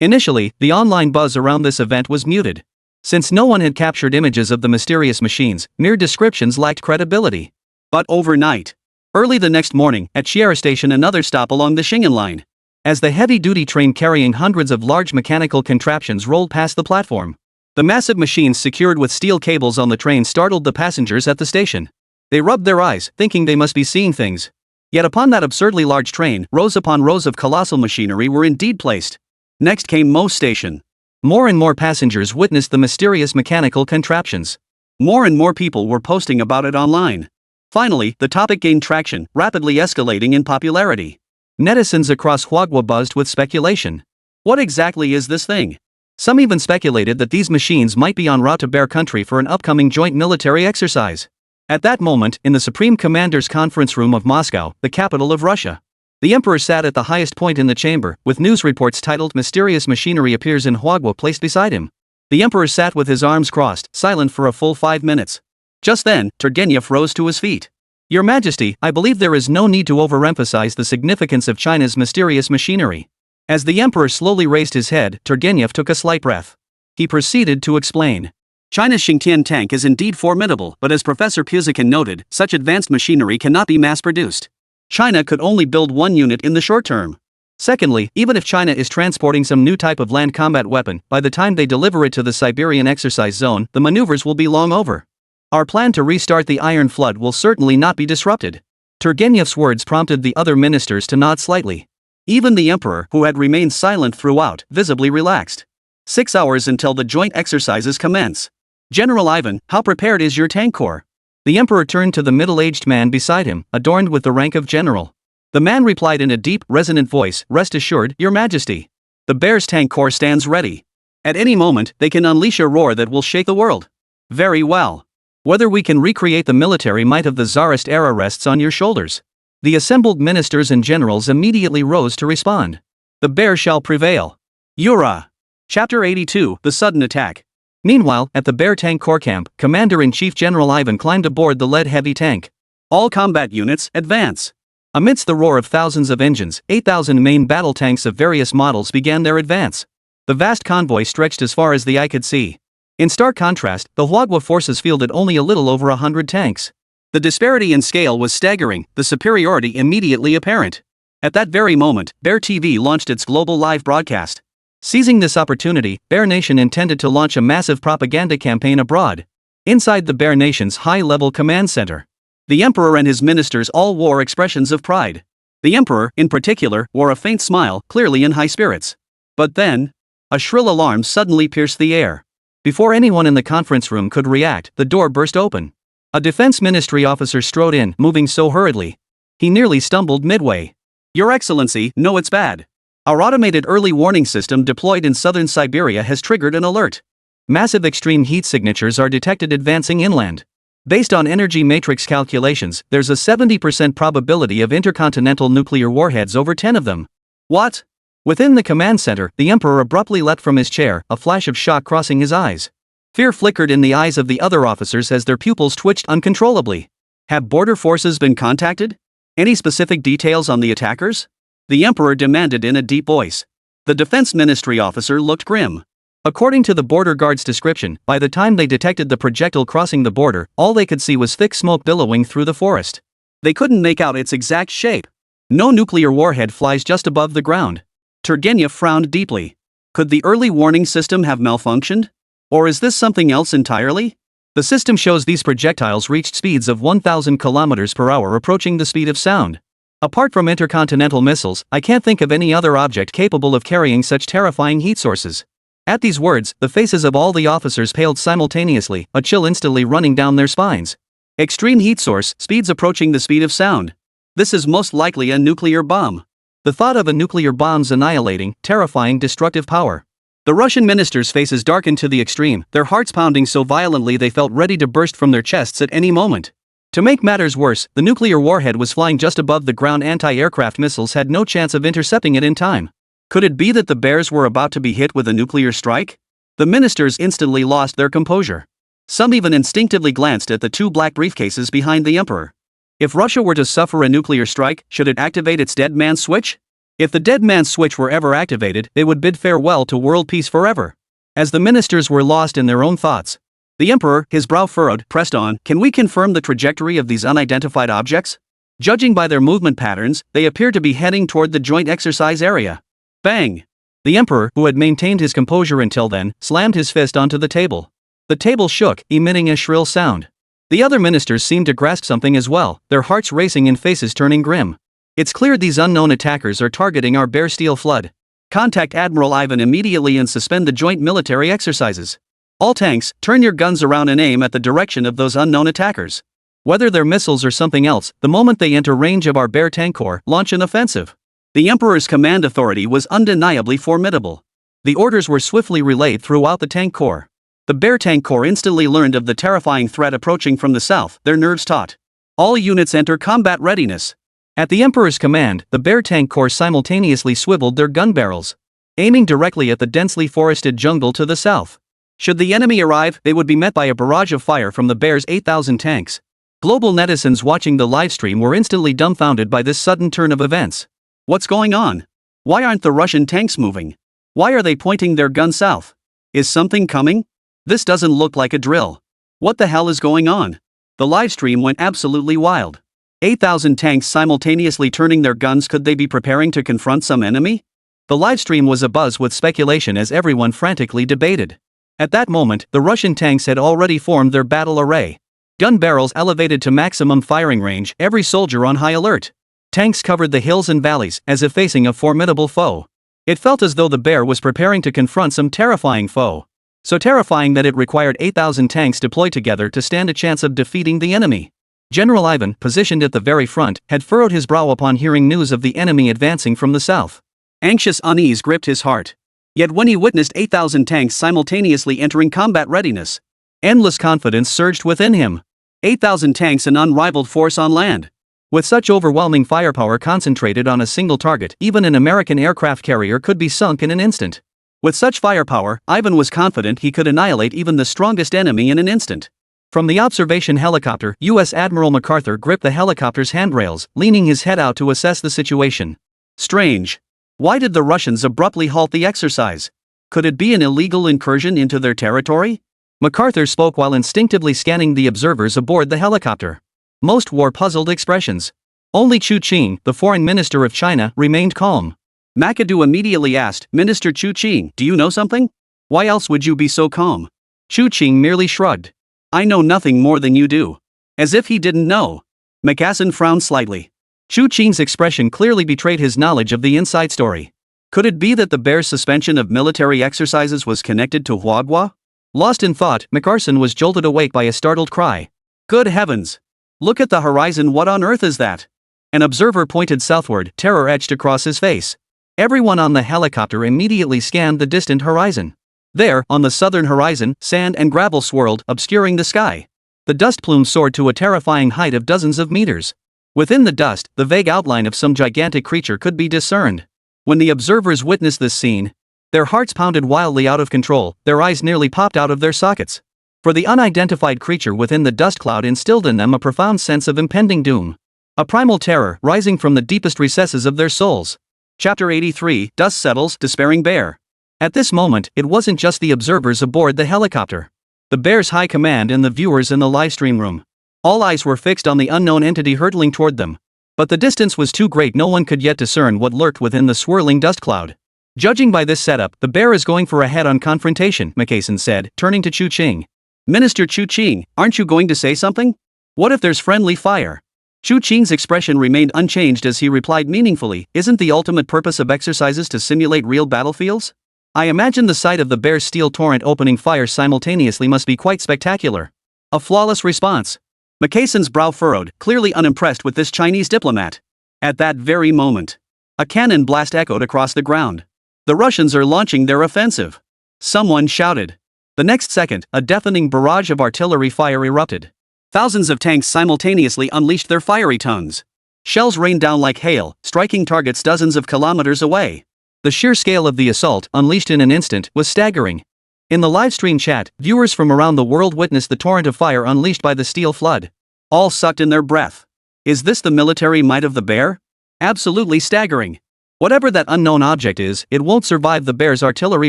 Initially, the online buzz around this event was muted. Since no one had captured images of the mysterious machines, mere descriptions lacked credibility. But overnight, early the next morning, at Chiara Station, another stop along the Shingen line, as the heavy-duty train carrying hundreds of large mechanical contraptions rolled past the platform, the massive machines secured with steel cables on the train startled the passengers at the station. They rubbed their eyes, thinking they must be seeing things. Yet upon that absurdly large train, rows upon rows of colossal machinery were indeed placed. Next came Mo Station. More and more passengers witnessed the mysterious mechanical contraptions. More and more people were posting about it online. Finally, the topic gained traction, rapidly escalating in popularity. Netizens across Huagua buzzed with speculation. What exactly is this thing? Some even speculated that these machines might be en route to Bear Country for an upcoming joint military exercise. At that moment, in the Supreme Commander's conference room of Moscow, the capital of Russia, the Emperor sat at the highest point in the chamber, with news reports titled "Mysterious Machinery Appears in Huagua" placed beside him. The Emperor sat with his arms crossed, silent for a full 5 minutes. Just then, Turgenev rose to his feet. "Your Majesty, I believe there is no need to overemphasize the significance of China's mysterious machinery." As the Emperor slowly raised his head, Turgenev took a slight breath. He proceeded to explain. China's Xingtian tank is indeed formidable, but as Professor Puzikin noted, such advanced machinery cannot be mass-produced. China could only build one unit in the short term. Secondly, even if China is transporting some new type of land combat weapon, by the time they deliver it to the Siberian exercise zone, the maneuvers will be long over. Our plan to restart the Iron Flood will certainly not be disrupted. Turgenev's words prompted the other ministers to nod slightly. Even the Emperor, who had remained silent throughout, visibly relaxed. 6 hours until the joint exercises commence. General Ivan, how prepared is your tank corps? The Emperor turned to the middle-aged man beside him, adorned with the rank of general. The man replied in a deep, resonant voice, "Rest assured, Your Majesty. The Bear's tank corps stands ready. At any moment, they can unleash a roar that will shake the world." "Very well. Whether we can recreate the military might of the Tsarist era rests on your shoulders." The assembled ministers and generals immediately rose to respond. "The Bear shall prevail." Yura. Chapter 82, The Sudden Attack. Meanwhile, at the Bear Tank Corps camp, Commander-in-Chief General Ivan climbed aboard the lead-heavy tank. "All combat units, advance." Amidst the roar of thousands of engines, 8,000 main battle tanks of various models began their advance. The vast convoy stretched as far as the eye could see. In stark contrast, the Huagua forces fielded only a little over 100 tanks. The disparity in scale was staggering, the superiority immediately apparent. At that very moment, Bear TV launched its global live broadcast. Seizing this opportunity, Bear Nation intended to launch a massive propaganda campaign abroad. Inside the Bear Nation's high-level command center, the Emperor and his ministers all wore expressions of pride. The Emperor, in particular, wore a faint smile, clearly in high spirits. But then, a shrill alarm suddenly pierced the air. Before anyone in the conference room could react, the door burst open. A defense ministry officer strode in, moving so hurriedly. He nearly stumbled midway. "Your Excellency, no, it's bad. Our automated early warning system deployed in southern Siberia has triggered an alert. Massive extreme heat signatures are detected advancing inland. Based on energy matrix calculations, there's a 70% probability of intercontinental nuclear warheads, over 10 of them." "What?" Within the command center, the Emperor abruptly leapt from his chair, a flash of shock crossing his eyes. Fear flickered in the eyes of the other officers as their pupils twitched uncontrollably. "Have border forces been contacted? Any specific details on the attackers?" the Emperor demanded in a deep voice. The defense ministry officer looked grim. According to the border guard's description, by the time they detected the projectile crossing the border, all they could see was thick smoke billowing through the forest. They couldn't make out its exact shape. No nuclear warhead flies just above the ground. Turgenev frowned deeply. Could the early warning system have malfunctioned? Or is this something else entirely? The system shows these projectiles reached speeds of 1,000 kilometers per hour, approaching the speed of sound. Apart from intercontinental missiles, I can't think of any other object capable of carrying such terrifying heat sources. At these words, the faces of all the officers paled simultaneously, a chill instantly running down their spines. Extreme heat source, speeds approaching the speed of sound. This is most likely a nuclear bomb. The thought of a nuclear bomb's annihilating, terrifying, destructive power. The Russian ministers' faces darkened to the extreme, their hearts pounding so violently they felt ready to burst from their chests at any moment. To make matters worse, the nuclear warhead was flying just above the ground. Anti-aircraft missiles had no chance of intercepting it in time. Could it be that the Bears were about to be hit with a nuclear strike? The ministers instantly lost their composure. Some even instinctively glanced at the two black briefcases behind the Emperor. If Russia were to suffer a nuclear strike, should it activate its dead man switch? If the dead man's switch were ever activated, they would bid farewell to world peace forever. As the ministers were lost in their own thoughts, the emperor, his brow furrowed, pressed on. Can we confirm the trajectory of these unidentified objects? Judging by their movement patterns, they appear to be heading toward the joint exercise area. Bang! The emperor, who had maintained his composure until then, slammed his fist onto the table. The table shook, emitting a shrill sound. The other ministers seemed to grasp something as well, their hearts racing and faces turning grim. It's clear these unknown attackers are targeting our bare steel flood. Contact Admiral Ivan immediately and suspend the joint military exercises. All tanks, turn your guns around and aim at the direction of those unknown attackers. Whether they're missiles or something else, the moment they enter range of our bare tank corps, launch an offensive. The Emperor's command authority was undeniably formidable. The orders were swiftly relayed throughout the tank corps. The bare tank corps instantly learned of the terrifying threat approaching from the south, their nerves taut. All units enter combat readiness. At the Emperor's command, the bare tank corps simultaneously swiveled their gun barrels, aiming directly at the densely forested jungle to the south. Should the enemy arrive, they would be met by a barrage of fire from the Bear's 8,000 tanks. Global netizens watching the livestream were instantly dumbfounded by this sudden turn of events. What's going on? Why aren't the Russian tanks moving? Why are they pointing their guns south? Is something coming? This doesn't look like a drill. What the hell is going on? The livestream went absolutely wild. 8,000 tanks simultaneously turning their guns. Could they be preparing to confront some enemy? The livestream was abuzz with speculation as everyone frantically debated. At that moment, the Russian tanks had already formed their battle array. Gun barrels elevated to maximum firing range, every soldier on high alert. Tanks covered the hills and valleys, as if facing a formidable foe. It felt as though the Bear was preparing to confront some terrifying foe. So terrifying that it required 8,000 tanks deployed together to stand a chance of defeating the enemy. General Ivan, positioned at the very front, had furrowed his brow upon hearing news of the enemy advancing from the south. Anxious unease gripped his heart. Yet when he witnessed 8,000 tanks simultaneously entering combat readiness, endless confidence surged within him. 8,000 tanks, an unrivaled force on land. With such overwhelming firepower concentrated on a single target, even an American aircraft carrier could be sunk in an instant. With such firepower, Ivan was confident he could annihilate even the strongest enemy in an instant. From the observation helicopter, U.S. Admiral MacArthur gripped the helicopter's handrails, leaning his head out to assess the situation. Strange. Why did the Russians abruptly halt the exercise? Could it be an illegal incursion into their territory? MacArthur spoke while instinctively scanning the observers aboard the helicopter. Most wore puzzled expressions. Only Chu Qing, the foreign minister of China, remained calm. McAdoo immediately asked, Minister Chu Qing, do you know something? Why else would you be so calm? Chu Qing merely shrugged. I know nothing more than you do. As if he didn't know. McCassin frowned slightly. Chu Qing's expression clearly betrayed his knowledge of the inside story. Could it be that the Bear's suspension of military exercises was connected to Huagua? Lost in thought, McCarson was jolted awake by a startled cry. Good heavens! Look at the horizon, what on earth is that? An observer pointed southward, terror etched across his face. Everyone on the helicopter immediately scanned the distant horizon. There, on the southern horizon, sand and gravel swirled, obscuring the sky. The dust plume soared to a terrifying height of dozens of meters. Within the dust, the vague outline of some gigantic creature could be discerned. When the observers witnessed this scene, their hearts pounded wildly out of control, their eyes nearly popped out of their sockets. For the unidentified creature within the dust cloud instilled in them a profound sense of impending doom. A primal terror rising from the deepest recesses of their souls. Chapter 83, Dust Settles, Despairing Bear. At this moment, it wasn't just the observers aboard the helicopter. The Bear's high command and the viewers in the livestream room. All eyes were fixed on the unknown entity hurtling toward them. But the distance was too great, no one could yet discern what lurked within the swirling dust cloud. Judging by this setup, the Bear is going for a head-on confrontation, McCassin said, turning to Chu Qing. Minister Chu Qing, aren't you going to say something? What if there's friendly fire? Chu Qing's expression remained unchanged as he replied meaningfully, isn't the ultimate purpose of exercises to simulate real battlefields? I imagine the sight of the Bear's steel torrent opening fire simultaneously must be quite spectacular. A flawless response. McCassin's brow furrowed, clearly unimpressed with this Chinese diplomat. At that very moment, a cannon blast echoed across the ground. The Russians are launching their offensive. Someone shouted. The next second, a deafening barrage of artillery fire erupted. Thousands of tanks simultaneously unleashed their fiery tongues. Shells rained down like hail, striking targets dozens of kilometers away. The sheer scale of the assault, unleashed in an instant, was staggering. In the livestream chat, viewers from around the world witnessed the torrent of fire unleashed by the steel flood. All sucked in their breath. Is this the military might of the Bear? Absolutely staggering. Whatever that unknown object is, it won't survive the bear's artillery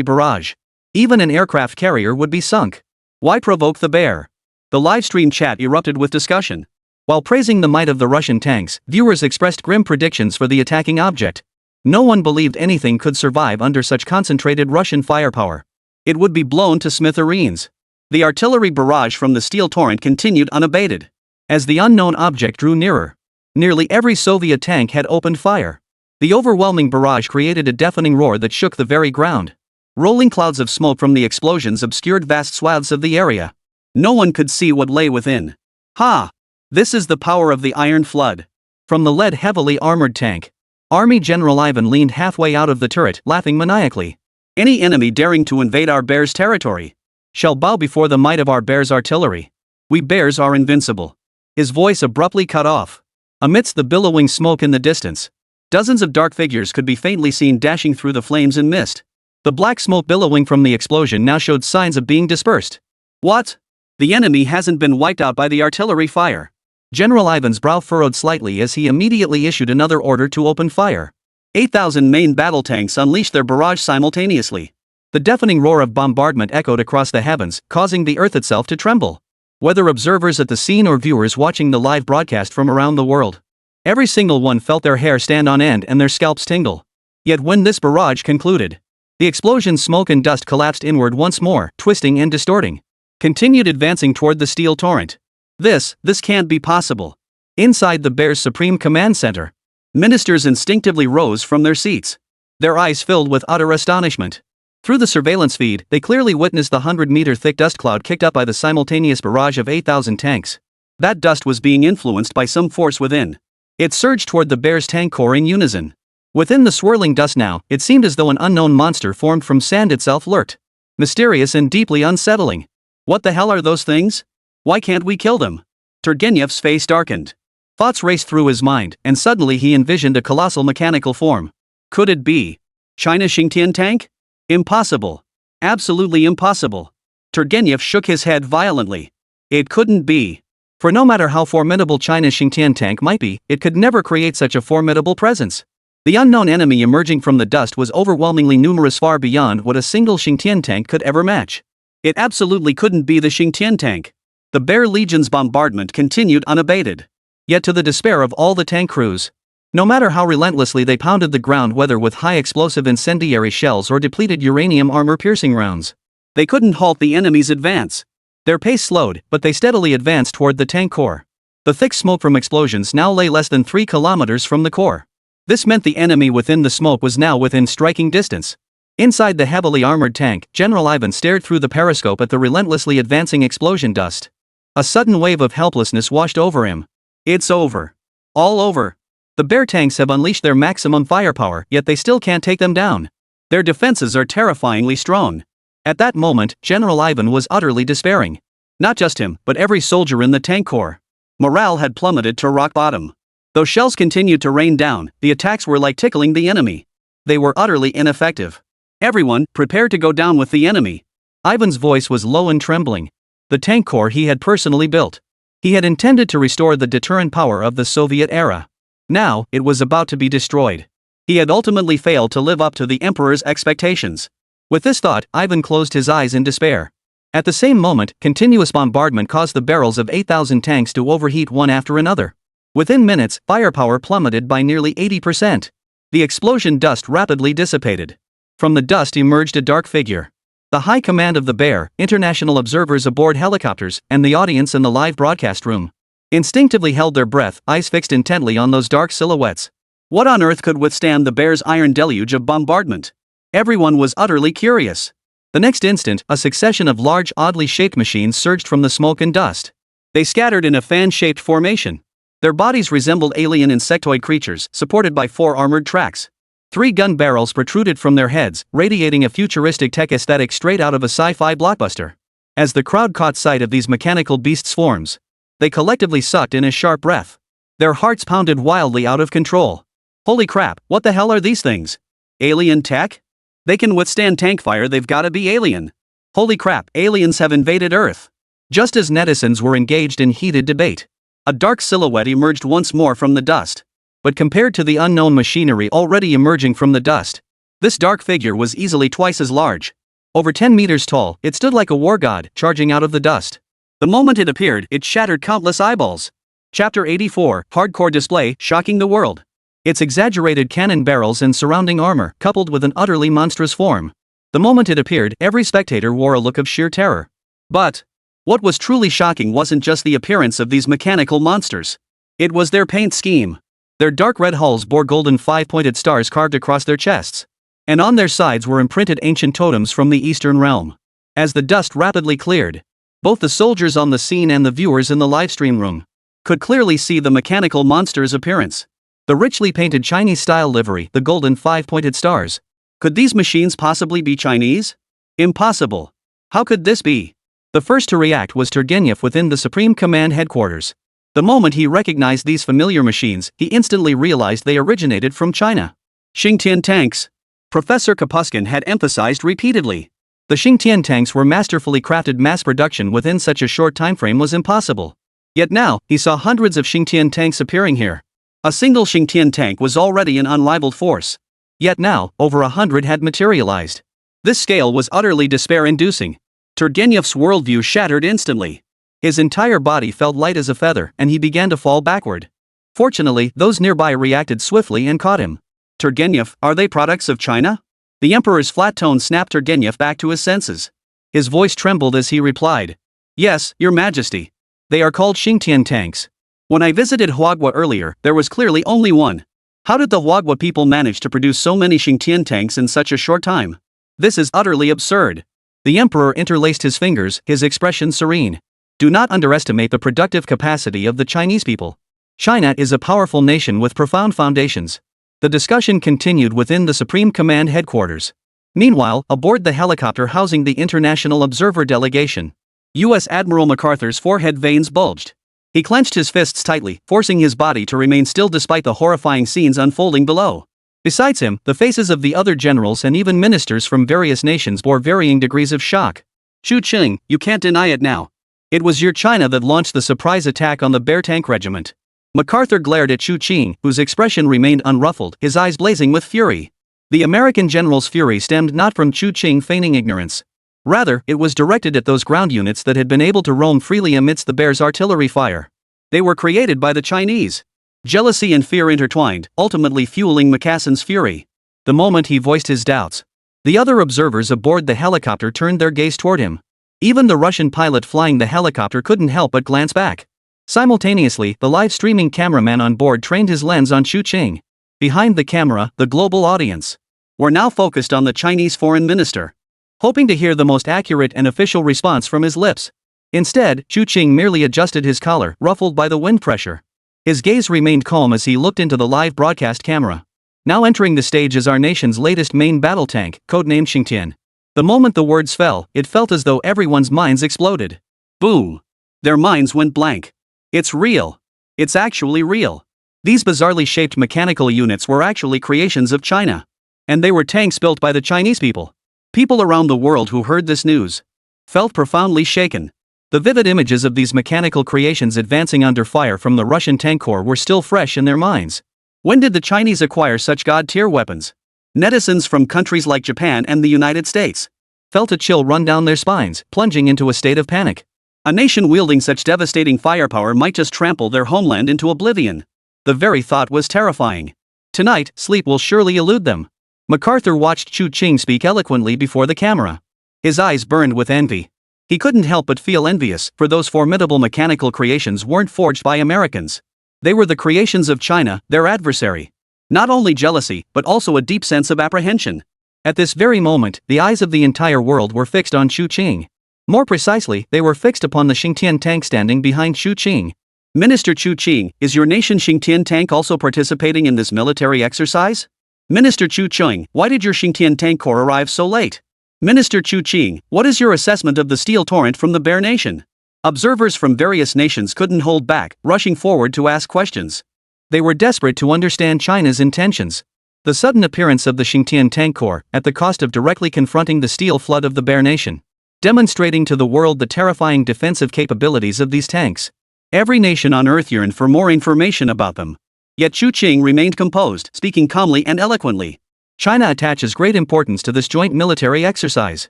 barrage. Even an aircraft carrier would be sunk. Why provoke the bear? The livestream chat erupted with discussion. While praising the might of the Russian tanks, viewers expressed grim predictions for the attacking object. No one believed anything could survive under such concentrated Russian firepower. It would be blown to smithereens. The artillery barrage from the steel torrent continued unabated. As the unknown object drew nearer, nearly every Soviet tank had opened fire. The overwhelming barrage created a deafening roar that shook the very ground. Rolling clouds of smoke from the explosions obscured vast swaths of the area. No one could see what lay within. Ha! This is the power of the Iron Flood. From the lead heavily armored tank, Army General Ivan leaned halfway out of the turret, laughing maniacally. Any enemy daring to invade our bear's territory shall bow before the might of our bear's artillery. We bears are invincible. His voice abruptly cut off. Amidst the billowing smoke in the distance, dozens of dark figures could be faintly seen dashing through the flames and mist. The black smoke billowing from the explosion now showed signs of being dispersed. What? The enemy hasn't been wiped out by the artillery fire. General Ivan's brow furrowed slightly as he immediately issued another order to open fire. 8,000 main battle tanks unleashed their barrage simultaneously. The deafening roar of bombardment echoed across the heavens, causing the earth itself to tremble. Whether observers at the scene or viewers watching the live broadcast from around the world, every single one felt their hair stand on end and their scalps tingle. Yet when this barrage concluded, the explosion's smoke and dust collapsed inward once more, twisting and distorting, continued advancing toward the steel torrent. This can't be possible. Inside the bear's Supreme Command Center, ministers instinctively rose from their seats. Their eyes filled with utter astonishment. Through the surveillance feed, they clearly witnessed the 100-meter-thick dust cloud kicked up by the simultaneous barrage of 8,000 tanks. That dust was being influenced by some force within. It surged toward the bear's tank core in unison. Within the swirling dust now, it seemed as though an unknown monster formed from sand itself lurked. Mysterious and deeply unsettling. What the hell are those things? Why can't we kill them? Turgenev's face darkened. Thoughts raced through his mind, and suddenly he envisioned a colossal mechanical form. Could it be China's Xingtian tank? Impossible. Absolutely impossible. Turgenev shook his head violently. It couldn't be. For no matter how formidable China's Xingtian tank might be, it could never create such a formidable presence. The unknown enemy emerging from the dust was overwhelmingly numerous, far beyond what a single Xingtian tank could ever match. It absolutely couldn't be the Xingtian tank. The Bear Legion's bombardment continued unabated. Yet to the despair of all the tank crews, no matter how relentlessly they pounded the ground, whether with high explosive incendiary shells or depleted uranium armor-piercing rounds, they couldn't halt the enemy's advance. Their pace slowed, but they steadily advanced toward the tank core. The thick smoke from explosions now lay less than 3 kilometers from the core. This meant the enemy within the smoke was now within striking distance. Inside the heavily armored tank, General Ivan stared through the periscope at the relentlessly advancing explosion dust. A sudden wave of helplessness washed over him. It's over. All over. The bear tanks have unleashed their maximum firepower, yet they still can't take them down. Their defenses are terrifyingly strong. At that moment, General Ivan was utterly despairing. Not just him, but every soldier in the tank corps. Morale had plummeted to rock bottom. Though shells continued to rain down, the attacks were like tickling the enemy. They were utterly ineffective. Everyone, prepare to go down with the enemy. Ivan's voice was low and trembling. The tank corps he had personally built. He had intended to restore the deterrent power of the Soviet era. Now, it was about to be destroyed. He had ultimately failed to live up to the emperor's expectations. With this thought, Ivan closed his eyes in despair. At the same moment, continuous bombardment caused the barrels of 8,000 tanks to overheat one after another. Within minutes, firepower plummeted by nearly 80%. The explosion dust rapidly dissipated. From the dust emerged a dark figure. The high command of the Bear, international observers aboard helicopters, and the audience in the live broadcast room instinctively held their breath, eyes fixed intently on those dark silhouettes. What on earth could withstand the Bear's iron deluge of bombardment? Everyone was utterly curious. The next instant, a succession of large, oddly shaped machines surged from the smoke and dust. They scattered in a fan-shaped formation. Their bodies resembled alien insectoid creatures, supported by 4 armored tracks. 3 gun barrels protruded from their heads, radiating a futuristic tech aesthetic straight out of a sci-fi blockbuster. As the crowd caught sight of these mechanical beasts' forms, they collectively sucked in a sharp breath. Their hearts pounded wildly out of control. Holy crap, what the hell are these things? Alien tech? They can withstand tank fire, they've gotta be alien. Holy crap, aliens have invaded Earth. Just as netizens were engaged in heated debate, a dark silhouette emerged once more from the dust. But compared to the unknown machinery already emerging from the dust, this dark figure was easily twice as large. Over 10 meters tall, it stood like a war god, charging out of the dust. The moment it appeared, it shattered countless eyeballs. Chapter 84, Hardcore Display, Shocking the World. Its exaggerated cannon barrels and surrounding armor, coupled with an utterly monstrous form. The moment it appeared, every spectator wore a look of sheer terror. But what was truly shocking wasn't just the appearance of these mechanical monsters. It was their paint scheme. Their dark red hulls bore golden 5-pointed stars carved across their chests. And on their sides were imprinted ancient totems from the Eastern realm. As the dust rapidly cleared, both the soldiers on the scene and the viewers in the livestream room could clearly see the mechanical monster's appearance. The richly painted Chinese-style livery, the golden 5-pointed stars. Could these machines possibly be Chinese? Impossible. How could this be? The first to react was Turgenev within the Supreme Command headquarters. The moment he recognized these familiar machines, he instantly realized they originated from China. Xingtian tanks. Professor Kapuskin had emphasized repeatedly. The Xingtian tanks were masterfully crafted. Mass production within such a short time frame was impossible. Yet now, he saw hundreds of Xingtian tanks appearing here. A single Xingtian tank was already an unrivaled force. Yet now, over 100 had materialized. This scale was utterly despair-inducing. Turgenev's worldview shattered instantly. His entire body felt light as a feather, and he began to fall backward. Fortunately, those nearby reacted swiftly and caught him. Turgenev, are they products of China? The emperor's flat tone snapped Turgenev back to his senses. His voice trembled as he replied. Yes, your majesty. They are called Xingtian tanks. When I visited Huagua earlier, there was clearly only one. How did the Huagua people manage to produce so many Xingtian tanks in such a short time? This is utterly absurd. The emperor interlaced his fingers, his expression serene. Do not underestimate the productive capacity of the Chinese people. China is a powerful nation with profound foundations. The discussion continued within the Supreme Command headquarters. Meanwhile, aboard the helicopter housing the International Observer Delegation, U.S. Admiral MacArthur's forehead veins bulged. He clenched his fists tightly, forcing his body to remain still despite the horrifying scenes unfolding below. Besides him, the faces of the other generals and even ministers from various nations bore varying degrees of shock. Chu Qing, you can't deny it now. It was your China that launched the surprise attack on the Bear Tank Regiment. MacArthur glared at Chu Qing, whose expression remained unruffled, his eyes blazing with fury. The American general's fury stemmed not from Chu Qing feigning ignorance. Rather, it was directed at those ground units that had been able to roam freely amidst the Bear's artillery fire. They were created by the Chinese. Jealousy and fear intertwined, ultimately fueling Macasson's fury. The moment he voiced his doubts, the other observers aboard the helicopter turned their gaze toward him. Even the Russian pilot flying the helicopter couldn't help but glance back. Simultaneously, the live-streaming cameraman on board trained his lens on Chu Qing. Behind the camera, the global audience were now focused on the Chinese foreign minister, hoping to hear the most accurate and official response from his lips. Instead, Chu Qing merely adjusted his collar, ruffled by the wind pressure. His gaze remained calm as he looked into the live broadcast camera. Now entering the stage is our nation's latest main battle tank, codenamed Xingtian. The moment the words fell, it felt as though everyone's minds exploded. Boom! Their minds went blank. It's real. It's actually real. These bizarrely shaped mechanical units were actually creations of China. And they were tanks built by the Chinese people. People around the world who heard this news felt profoundly shaken. The vivid images of these mechanical creations advancing under fire from the Russian tank corps were still fresh in their minds. When did the Chinese acquire such god-tier weapons? Netizens from countries like Japan and the United States felt a chill run down their spines, plunging into a state of panic. A nation wielding such devastating firepower might just trample their homeland into oblivion. The very thought was terrifying. Tonight, sleep will surely elude them. MacArthur watched Chu Qing speak eloquently before the camera. His eyes burned with envy. He couldn't help but feel envious, for those formidable mechanical creations weren't forged by Americans. They were the creations of China, their adversary. Not only jealousy, but also a deep sense of apprehension. At this very moment, the eyes of the entire world were fixed on Chu Qing. More precisely, they were fixed upon the Xingtian tank standing behind Chu Qing. Minister Chu Qing, is your nation Xingtian tank also participating in this military exercise? Minister Chu Qing, why did your Xingtian tank corps arrive so late? Minister Chu Qing, what is your assessment of the steel torrent from the Bear Nation? Observers from various nations couldn't hold back, rushing forward to ask questions. They were desperate to understand China's intentions. The sudden appearance of the Xingtian tank corps, at the cost of directly confronting the steel flood of the Bear Nation, demonstrating to the world the terrifying defensive capabilities of these tanks. Every nation on Earth yearned for more information about them. Yet Chu Qing remained composed, speaking calmly and eloquently. China attaches great importance to this joint military exercise.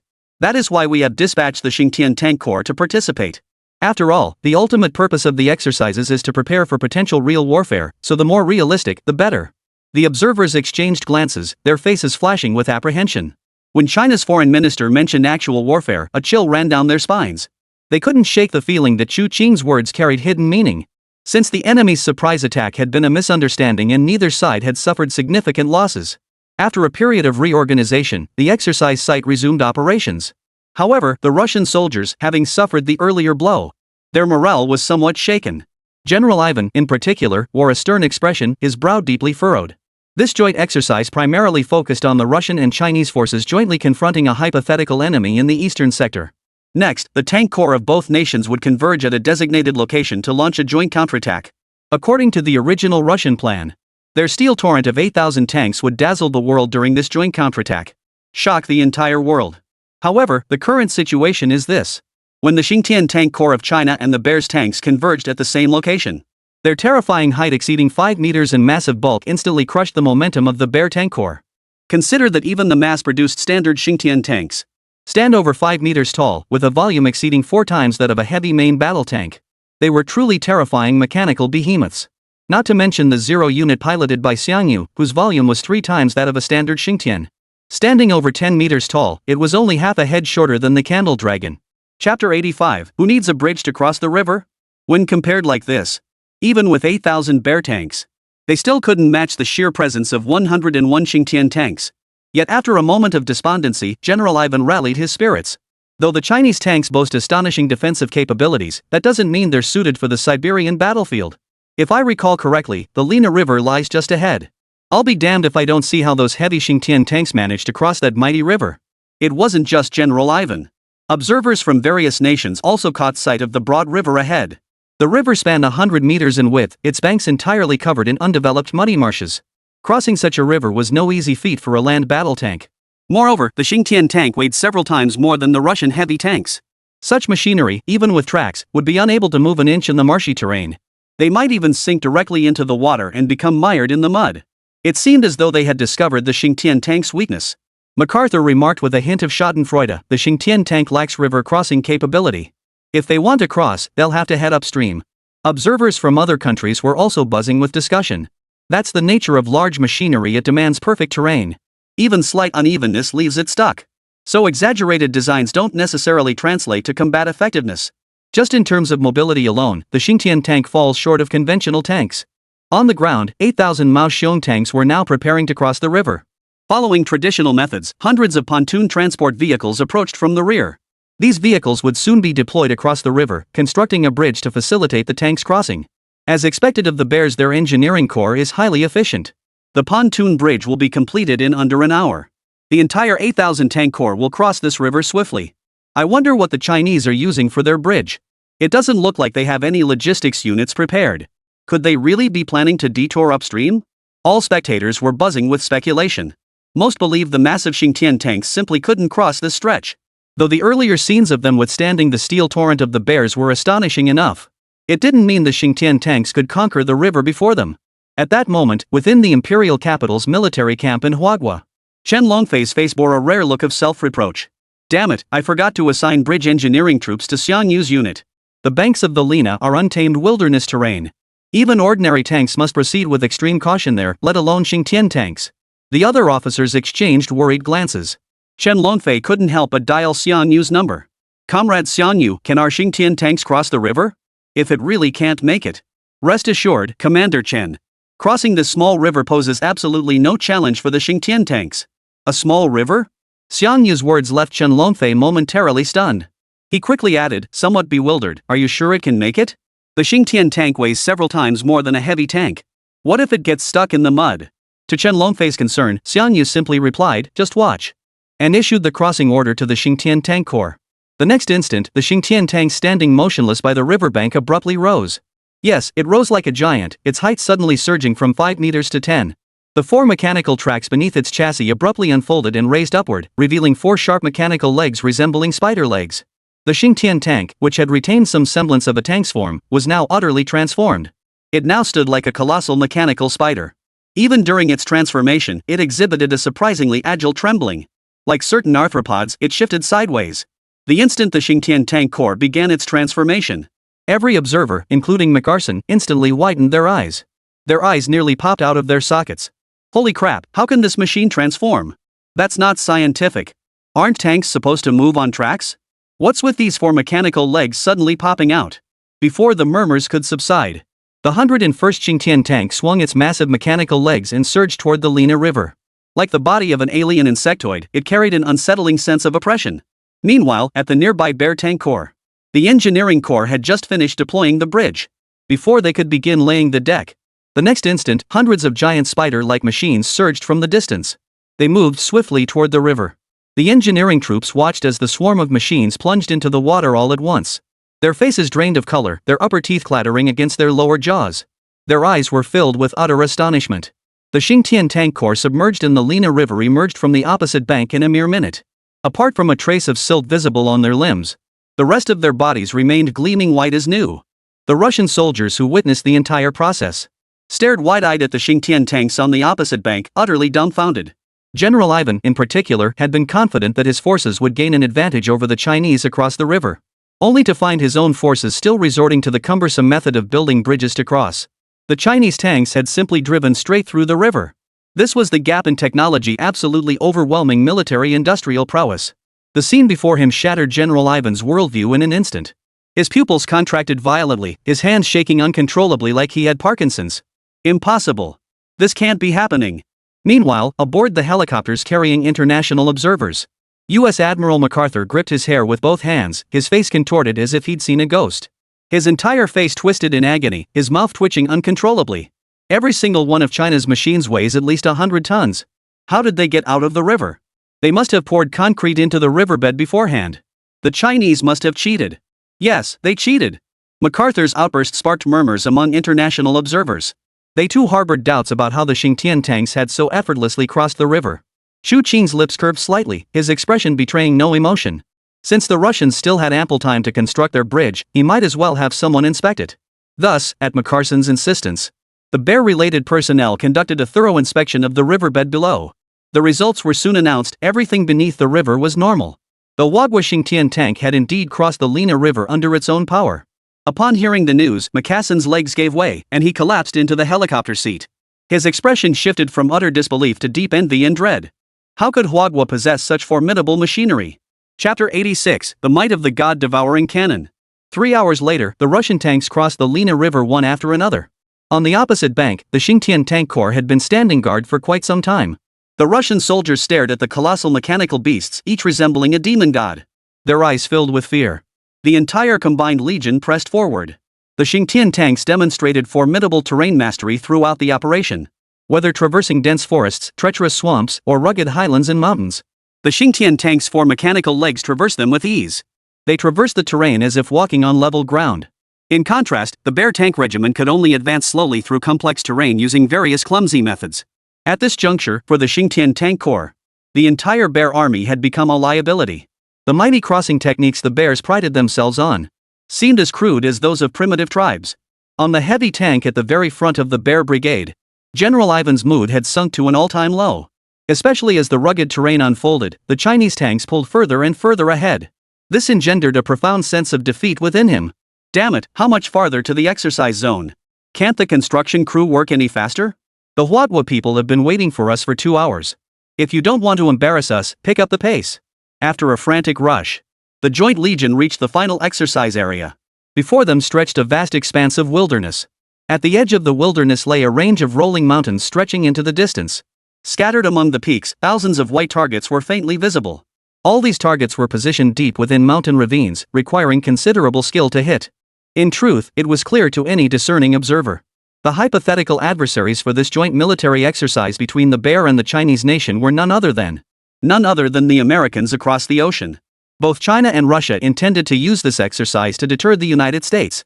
That is why we have dispatched the Xingtian Tank Corps to participate. After all, the ultimate purpose of the exercises is to prepare for potential real warfare, so the more realistic, the better. The observers exchanged glances, their faces flashing with apprehension. When China's foreign minister mentioned actual warfare, a chill ran down their spines. They couldn't shake the feeling that Chu Qing's words carried hidden meaning. Since the enemy's surprise attack had been a misunderstanding and neither side had suffered significant losses. After a period of reorganization, the exercise site resumed operations. However, the Russian soldiers, having suffered the earlier blow, their morale was somewhat shaken. General Ivan, in particular, wore a stern expression, his brow deeply furrowed. This joint exercise primarily focused on the Russian and Chinese forces jointly confronting a hypothetical enemy in the eastern sector. Next, the tank corps of both nations would converge at a designated location to launch a joint counterattack. According to the original Russian plan, their steel torrent of 8,000 tanks would dazzle the world during this joint counterattack. Shock the entire world. However, the current situation is this. When the Xingtian Tank Corps of China and the Bear's tanks converged at the same location, their terrifying height exceeding 5 meters and massive bulk instantly crushed the momentum of the Bear Tank Corps. Consider that even the mass-produced standard Xingtian tanks stand over 5 meters tall, with a volume exceeding 4 times that of a heavy main battle tank. They were truly terrifying mechanical behemoths. Not to mention the Zero unit piloted by Xiangyu, whose volume was 3 times that of a standard Xingtian. Standing over 10 meters tall, it was only half a head shorter than the Candle Dragon. Chapter 85, Who needs a bridge to cross the river? When compared like this, even with 8,000 Bear tanks, they still couldn't match the sheer presence of 101 Xingtian tanks. Yet after a moment of despondency, General Ivan rallied his spirits. Though the Chinese tanks boast astonishing defensive capabilities, that doesn't mean they're suited for the Siberian battlefield. If I recall correctly, the Lena River lies just ahead. I'll be damned if I don't see how those heavy Xingtian tanks managed to cross that mighty river. It wasn't just General Ivan. Observers from various nations also caught sight of the broad river ahead. The river spanned 100 meters in width, its banks entirely covered in undeveloped muddy marshes. Crossing such a river was no easy feat for a land battle tank. Moreover, the Xingtian tank weighed several times more than the Russian heavy tanks. Such machinery, even with tracks, would be unable to move an inch in the marshy terrain. They might even sink directly into the water and become mired in the mud. It seemed as though they had discovered the Xingtian tank's weakness. MacArthur remarked with a hint of schadenfreude, the Xingtian tank lacks river crossing capability. If they want to cross, they'll have to head upstream. Observers from other countries were also buzzing with discussion. That's the nature of large machinery, it demands perfect terrain. Even slight unevenness leaves it stuck. So exaggerated designs don't necessarily translate to combat effectiveness. Just in terms of mobility alone, the Xingtian tank falls short of conventional tanks. On the ground, 8,000 Mao Xiong tanks were now preparing to cross the river. Following traditional methods, hundreds of pontoon transport vehicles approached from the rear. These vehicles would soon be deployed across the river, constructing a bridge to facilitate the tanks crossing. As expected of the Bears, their engineering corps is highly efficient. The pontoon bridge will be completed in under an hour. The entire 8,000 tank corps will cross this river swiftly. I wonder what the Chinese are using for their bridge. It doesn't look like they have any logistics units prepared. Could they really be planning to detour upstream? All spectators were buzzing with speculation. Most believed the massive Xingtian tanks simply couldn't cross this stretch. Though the earlier scenes of them withstanding the steel torrent of the Bears were astonishing enough, it didn't mean the Xingtian tanks could conquer the river before them. At that moment, within the imperial capital's military camp in Huagua, Chen Longfei's face bore a rare look of self-reproach. Damn it, I forgot to assign bridge engineering troops to Xiangyu's unit. The banks of the Lena are untamed wilderness terrain. Even ordinary tanks must proceed with extreme caution there, let alone Xingtian tanks. The other officers exchanged worried glances. Chen Longfei couldn't help but dial Xiangyu's number. Comrade Xiangyu, can our Xingtian tanks cross the river? If it really can't make it. Rest assured, Commander Chen. Crossing this small river poses absolutely no challenge for the Xingtian tanks. A small river? Xiangyu's words left Chen Longfei momentarily stunned. He quickly added, somewhat bewildered, are you sure it can make it? The Xingtian tank weighs several times more than a heavy tank. What if it gets stuck in the mud? To Chen Longfei's concern, Xiangyu simply replied, just watch. And issued the crossing order to the Xingtian tank corps. The next instant, the Xingtian tank standing motionless by the riverbank abruptly rose. Yes, it rose like a giant, its height suddenly surging from 5 meters to 10. The 4 mechanical tracks beneath its chassis abruptly unfolded and raised upward, revealing 4 sharp mechanical legs resembling spider legs. The Xingtian tank, which had retained some semblance of a tank's form, was now utterly transformed. It now stood like a colossal mechanical spider. Even during its transformation, it exhibited a surprisingly agile trembling. Like certain arthropods, it shifted sideways. The instant the Xingtian tank core began its transformation, every observer, including McCarson, instantly widened their eyes. Their eyes nearly popped out of their sockets. Holy crap, how can this machine transform? That's not scientific. Aren't tanks supposed to move on tracks? What's with these four mechanical legs suddenly popping out? Before the murmurs could subside, the 101st Xingtian tank swung its massive mechanical legs and surged toward the Lena River. Like the body of an alien insectoid, it carried an unsettling sense of oppression. Meanwhile, at the nearby Bear tank core, the engineering corps had just finished deploying the bridge. Before they could begin laying the deck, the next instant, hundreds of giant spider-like machines surged from the distance. They moved swiftly toward the river. The engineering troops watched as the swarm of machines plunged into the water all at once. Their faces drained of color, their upper teeth clattering against their lower jaws. Their eyes were filled with utter astonishment. The Xingtian tank core submerged in the Lena River emerged from the opposite bank in a mere minute. Apart from a trace of silt visible on their limbs, the rest of their bodies remained gleaming white as new. The Russian soldiers who witnessed the entire process stared wide-eyed at the Xingtian tanks on the opposite bank, utterly dumbfounded. General Ivan, in particular, had been confident that his forces would gain an advantage over the Chinese across the river, only to find his own forces still resorting to the cumbersome method of building bridges to cross. The Chinese tanks had simply driven straight through the river. This was the gap in technology, absolutely overwhelming military-industrial prowess. The scene before him shattered General Ivan's worldview in an instant. His pupils contracted violently, his hands shaking uncontrollably like he had Parkinson's. Impossible. This can't be happening. Meanwhile, aboard the helicopters carrying international observers, U.S. Admiral MacArthur gripped his hair with both hands, his face contorted as if he'd seen a ghost. His entire face twisted in agony, his mouth twitching uncontrollably. Every single one of China's machines weighs at least 100 tons. How did they get out of the river? They must have poured concrete into the riverbed beforehand. The Chinese must have cheated. Yes, they cheated. MacArthur's outburst sparked murmurs among international observers. They too harbored doubts about how the Xingtian tanks had so effortlessly crossed the river. Xu Qing's lips curved slightly, his expression betraying no emotion. Since the Russians still had ample time to construct their bridge, he might as well have someone inspect it. Thus, at McCarson's insistence, the Bear-related personnel conducted a thorough inspection of the riverbed below. The results were soon announced. Everything beneath the river was normal. The Wagwa Xingtian tank had indeed crossed the Lena River under its own power. Upon hearing the news, McCarson's legs gave way, and he collapsed into the helicopter seat. His expression shifted from utter disbelief to deep envy and dread. How could Wagwa possess such formidable machinery? Chapter 86, The Might of the God-Devouring Cannon. 3 hours later, the Russian tanks crossed the Lena River one after another. On the opposite bank, the Xingtian tank corps had been standing guard for quite some time. The Russian soldiers stared at the colossal mechanical beasts, each resembling a demon god. Their eyes filled with fear. The entire combined legion pressed forward. The Xingtian tanks demonstrated formidable terrain mastery throughout the operation. Whether traversing dense forests, treacherous swamps, or rugged highlands and mountains, the Xingtian tanks' four mechanical legs traversed them with ease. They traversed the terrain as if walking on level ground. In contrast, the Bear tank regiment could only advance slowly through complex terrain using various clumsy methods. At this juncture, for the Xingtian tank corps, the entire Bear army had become a liability. The mighty crossing techniques the Bears prided themselves on seemed as crude as those of primitive tribes. On the heavy tank at the very front of the Bear brigade, General Ivan's mood had sunk to an all-time low. Especially as the rugged terrain unfolded, the Chinese tanks pulled further and further ahead. This engendered a profound sense of defeat within him. Damn it, how much farther to the exercise zone? Can't the construction crew work any faster? The Wagwa people have been waiting for us for 2 hours. If you don't want to embarrass us, pick up the pace. After a frantic rush, the Joint Legion reached the final exercise area. Before them stretched a vast expanse of wilderness. At the edge of the wilderness lay a range of rolling mountains stretching into the distance. Scattered among the peaks, thousands of white targets were faintly visible. All these targets were positioned deep within mountain ravines, requiring considerable skill to hit. In truth, it was clear to any discerning observer. The hypothetical adversaries for this joint military exercise between the Bear and the Chinese nation were none other than the Americans across the ocean. Both China and Russia intended to use this exercise to deter the United States.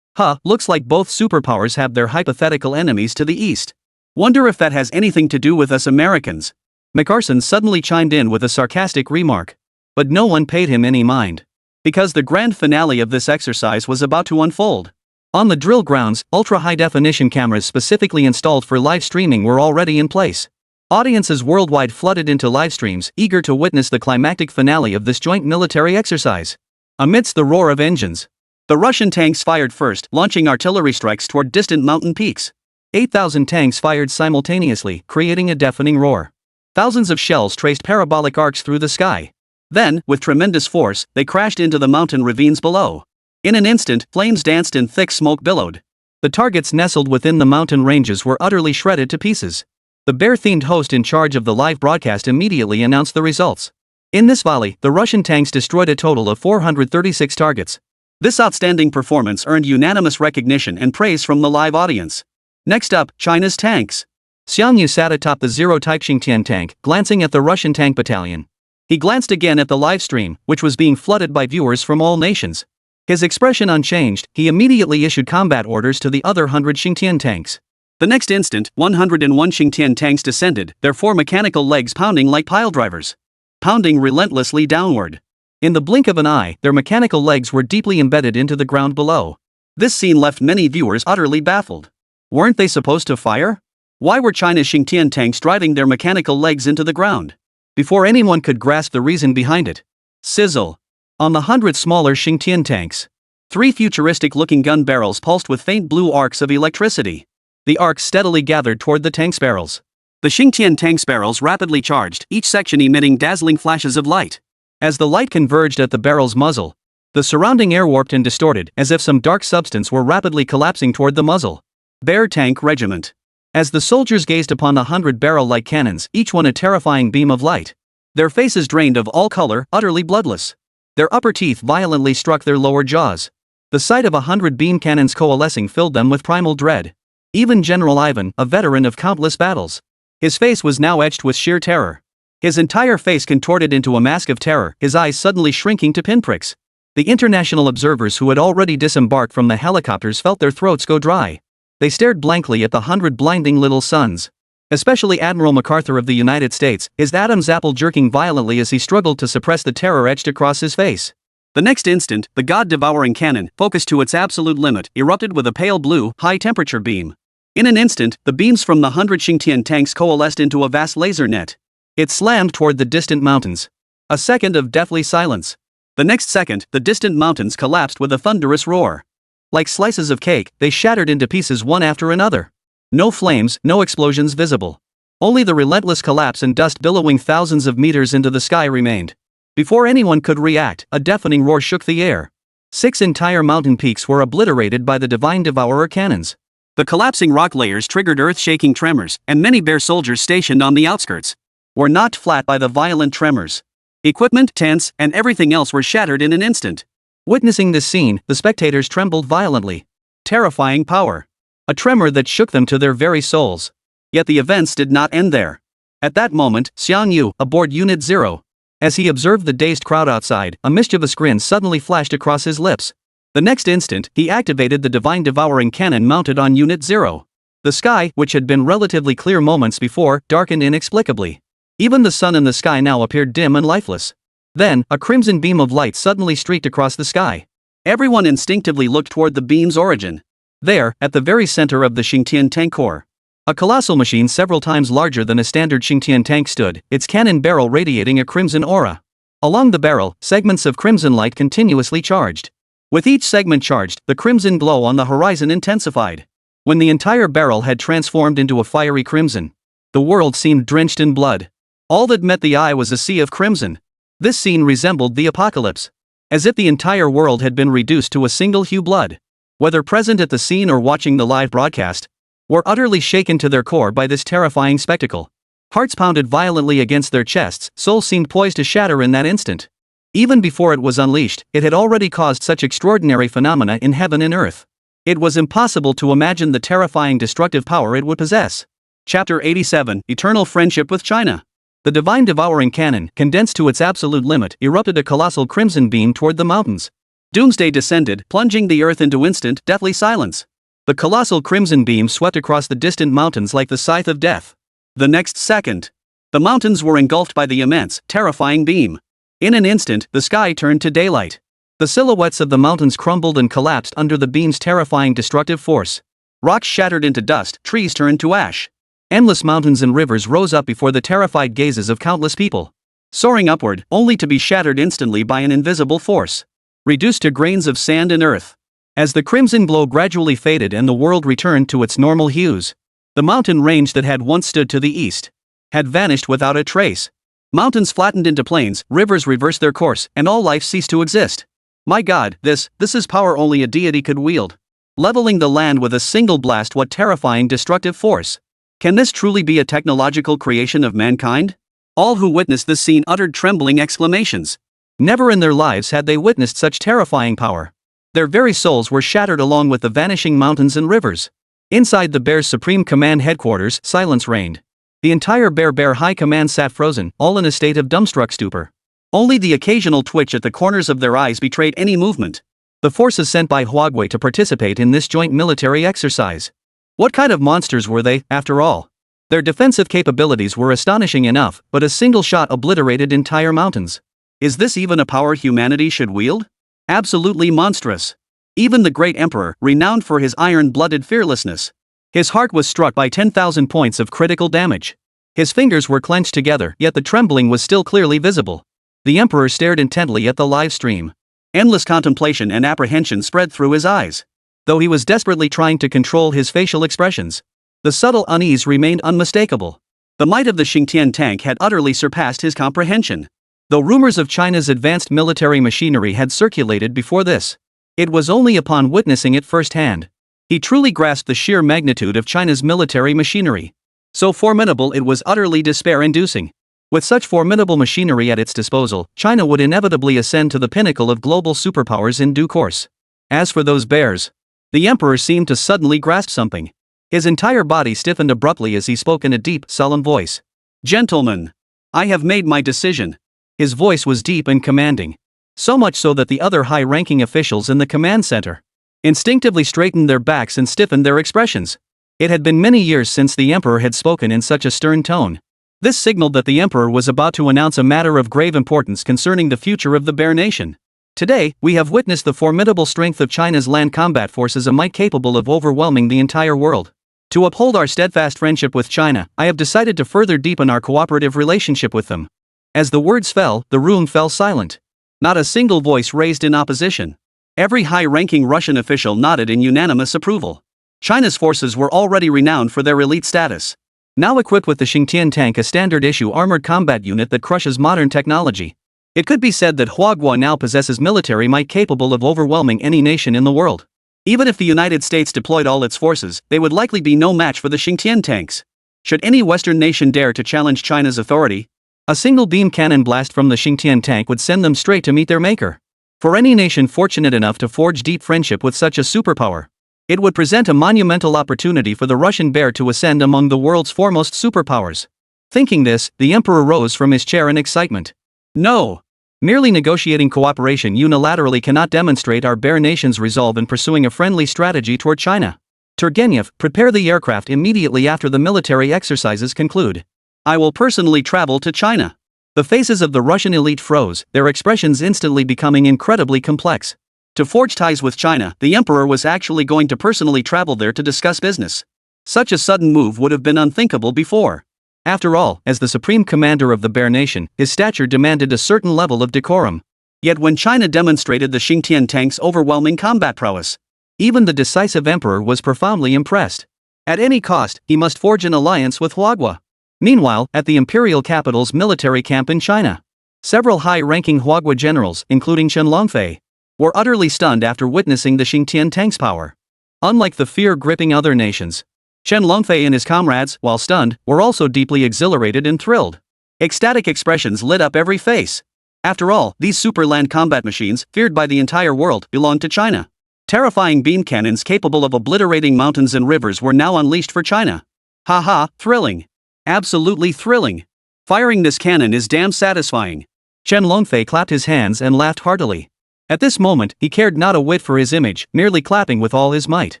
Looks like both superpowers have their hypothetical enemies to the east. Wonder if that has anything to do with us Americans. McCarson suddenly chimed in with a sarcastic remark. But no one paid him any mind. Because the grand finale of this exercise was about to unfold. On the drill grounds, ultra-high-definition cameras specifically installed for live streaming were already in place. Audiences worldwide flooded into live streams, eager to witness the climactic finale of this joint military exercise. Amidst the roar of engines, the Russian tanks fired first, launching artillery strikes toward distant mountain peaks. 8,000 tanks fired simultaneously, creating a deafening roar. Thousands of shells traced parabolic arcs through the sky. Then, with tremendous force, they crashed into the mountain ravines below. In an instant, flames danced and thick smoke billowed. The targets nestled within the mountain ranges were utterly shredded to pieces. The bear-themed host in charge of the live broadcast immediately announced the results. In this volley, the Russian tanks destroyed a total of 436 targets. This outstanding performance earned unanimous recognition and praise from the live audience. Next up, China's tanks. Xiang sat atop the Zero-type Xingtian tank, glancing at the Russian tank battalion. He glanced again at the live stream, which was being flooded by viewers from all nations. His expression unchanged, he immediately issued combat orders to the other 100 Xingtian tanks. The next instant, 101 Xingtian tanks descended, their 4 mechanical legs pounding like piledrivers. Pounding relentlessly downward. In the blink of an eye, their mechanical legs were deeply embedded into the ground below. This scene left many viewers utterly baffled. Weren't they supposed to fire? Why were China's Xingtian tanks driving their mechanical legs into the ground? Before anyone could grasp the reason behind it. Sizzle. On the 100 smaller Xingtian tanks, 3 futuristic-looking gun barrels pulsed with faint blue arcs of electricity. The arcs steadily gathered toward the tank's barrels. The Xingtian tank's barrels rapidly charged, each section emitting dazzling flashes of light. As the light converged at the barrel's muzzle, the surrounding air warped and distorted, as if some dark substance were rapidly collapsing toward the muzzle. Bear Tank Regiment. As the soldiers gazed upon the 100 barrel-like cannons, each one a terrifying beam of light. Their faces drained of all color, utterly bloodless. Their upper teeth violently struck their lower jaws. The sight of 100 beam cannons coalescing filled them with primal dread. Even General Ivan, a veteran of countless battles, his face was now etched with sheer terror. His entire face contorted into a mask of terror, his eyes suddenly shrinking to pinpricks. The international observers who had already disembarked from the helicopters felt their throats go dry. They stared blankly at the 100 blinding little suns. Especially Admiral MacArthur of the United States, his Adam's apple jerking violently as he struggled to suppress the terror etched across his face. The next instant, the god-devouring cannon, focused to its absolute limit, erupted with a pale blue, high-temperature beam. In an instant, the beams from the 100 Xingtian tanks coalesced into a vast laser net. It slammed toward the distant mountains. A second of deathly silence. The next second, the distant mountains collapsed with a thunderous roar. Like slices of cake, they shattered into pieces one after another. No flames, no explosions visible. Only the relentless collapse and dust billowing thousands of meters into the sky remained. Before anyone could react, a deafening roar shook the air. 6 entire mountain peaks were obliterated by the divine devourer cannons. The collapsing rock layers triggered earth-shaking tremors, and many bear soldiers stationed on the outskirts were knocked flat by the violent tremors. Equipment, tents, and everything else were shattered in an instant. Witnessing this scene, the spectators trembled violently. Terrifying power. A tremor that shook them to their very souls. Yet the events did not end there. At that moment, Xiang Yu, aboard Unit 0. As he observed the dazed crowd outside, a mischievous grin suddenly flashed across his lips. The next instant, he activated the divine devouring cannon mounted on Unit 0. The sky, which had been relatively clear moments before, darkened inexplicably. Even the sun in the sky now appeared dim and lifeless. Then, a crimson beam of light suddenly streaked across the sky. Everyone instinctively looked toward the beam's origin. There, at the very center of the Xingtian tank core, a colossal machine several times larger than a standard Xingtian tank stood, its cannon barrel radiating a crimson aura. Along the barrel, segments of crimson light continuously charged. With each segment charged, the crimson glow on the horizon intensified. When the entire barrel had transformed into a fiery crimson, the world seemed drenched in blood. All that met the eye was a sea of crimson. This scene resembled the apocalypse. As if the entire world had been reduced to a single hue blood. Whether present at the scene or watching the live broadcast, were utterly shaken to their core by this terrifying spectacle. Hearts pounded violently against their chests, souls seemed poised to shatter in that instant. Even before it was unleashed, it had already caused such extraordinary phenomena in heaven and earth. It was impossible to imagine the terrifying destructive power it would possess. Chapter 87, Eternal Friendship with China. The divine devouring cannon, condensed to its absolute limit, erupted a colossal crimson beam toward the mountains. Doomsday descended, plunging the earth into instant, deathly silence. The colossal crimson beam swept across the distant mountains like the scythe of death. The next second, the mountains were engulfed by the immense, terrifying beam. In an instant, the sky turned to daylight. The silhouettes of the mountains crumbled and collapsed under the beam's terrifying destructive force. Rocks shattered into dust, trees turned to ash. Endless mountains and rivers rose up before the terrified gazes of countless people, soaring upward, only to be shattered instantly by an invisible force, reduced to grains of sand and earth. As the crimson glow gradually faded and the world returned to its normal hues, the mountain range that had once stood to the east had vanished without a trace. Mountains flattened into plains, rivers reversed their course, and all life ceased to exist. My God, this is power only a deity could wield. Leveling the land with a single blast, what terrifying destructive force. Can this truly be a technological creation of mankind? All who witnessed this scene uttered trembling exclamations. Never in their lives had they witnessed such terrifying power. Their very souls were shattered along with the vanishing mountains and rivers. Inside the Bear's Supreme Command headquarters, silence reigned. The entire Bear High Command sat frozen, all in a state of dumbstruck stupor. Only the occasional twitch at the corners of their eyes betrayed any movement. The forces sent by Huawei to participate in this joint military exercise. What kind of monsters were they, after all? Their defensive capabilities were astonishing enough, but a single shot obliterated entire mountains. Is this even a power humanity should wield? Absolutely monstrous. Even the great emperor, renowned for his iron-blooded fearlessness, his heart was struck by 10,000 points of critical damage. His fingers were clenched together, yet the trembling was still clearly visible. The emperor stared intently at the live stream. Endless contemplation and apprehension spread through his eyes. Though he was desperately trying to control his facial expressions, the subtle unease remained unmistakable. The might of the Xingtian tank had utterly surpassed his comprehension. Though rumors of China's advanced military machinery had circulated before this, it was only upon witnessing it firsthand he truly grasped the sheer magnitude of China's military machinery. So formidable it was utterly despair-inducing. With such formidable machinery at its disposal, China would inevitably ascend to the pinnacle of global superpowers in due course. As for those bears, the emperor seemed to suddenly grasp something. His entire body stiffened abruptly as he spoke in a deep, solemn voice. "Gentlemen, I have made my decision." His voice was deep and commanding. So much so that the other high-ranking officials in the command center instinctively straightened their backs and stiffened their expressions. It had been many years since the emperor had spoken in such a stern tone. This signaled that the emperor was about to announce a matter of grave importance concerning the future of the Bear Nation. Today, we have witnessed the formidable strength of China's land combat forces, a might capable of overwhelming the entire world. To uphold our steadfast friendship with China, I have decided to further deepen our cooperative relationship with them. As the words fell, the room fell silent. Not a single voice raised in opposition. Every high-ranking Russian official nodded in unanimous approval. China's forces were already renowned for their elite status. Now equipped with the Xingtian tank, a standard-issue armored combat unit that crushes modern technology, it could be said that Huawei now possesses military might capable of overwhelming any nation in the world. Even if the United States deployed all its forces, they would likely be no match for the Xingtian tanks. Should any Western nation dare to challenge China's authority, a single beam cannon blast from the Xingtian tank would send them straight to meet their maker. For any nation fortunate enough to forge deep friendship with such a superpower, it would present a monumental opportunity for the Russian bear to ascend among the world's foremost superpowers. Thinking this, the emperor rose from his chair in excitement. No! Merely negotiating cooperation unilaterally cannot demonstrate our bear nation's resolve in pursuing a friendly strategy toward China. Turgenev, prepare the aircraft immediately after the military exercises conclude. I will personally travel to China. The faces of the Russian elite froze, their expressions instantly becoming incredibly complex. To forge ties with China, the emperor was actually going to personally travel there to discuss business. Such a sudden move would have been unthinkable before. After all, as the supreme commander of the Bear Nation, his stature demanded a certain level of decorum. Yet when China demonstrated the Xingtian tank's overwhelming combat prowess, even the decisive emperor was profoundly impressed. At any cost, he must forge an alliance with Huawei. Meanwhile, at the imperial capital's military camp in China, several high-ranking Huawei generals, including Chen Longfei, were utterly stunned after witnessing the Xingtian tank's power. Unlike the fear-gripping other nations, Chen Longfei and his comrades, while stunned, were also deeply exhilarated and thrilled. Ecstatic expressions lit up every face. After all, these super land combat machines, feared by the entire world, belonged to China. Terrifying beam cannons capable of obliterating mountains and rivers were now unleashed for China. Haha, thrilling. Absolutely thrilling. Firing this cannon is damn satisfying. Chen Longfei clapped his hands and laughed heartily. At this moment, he cared not a whit for his image, merely clapping with all his might,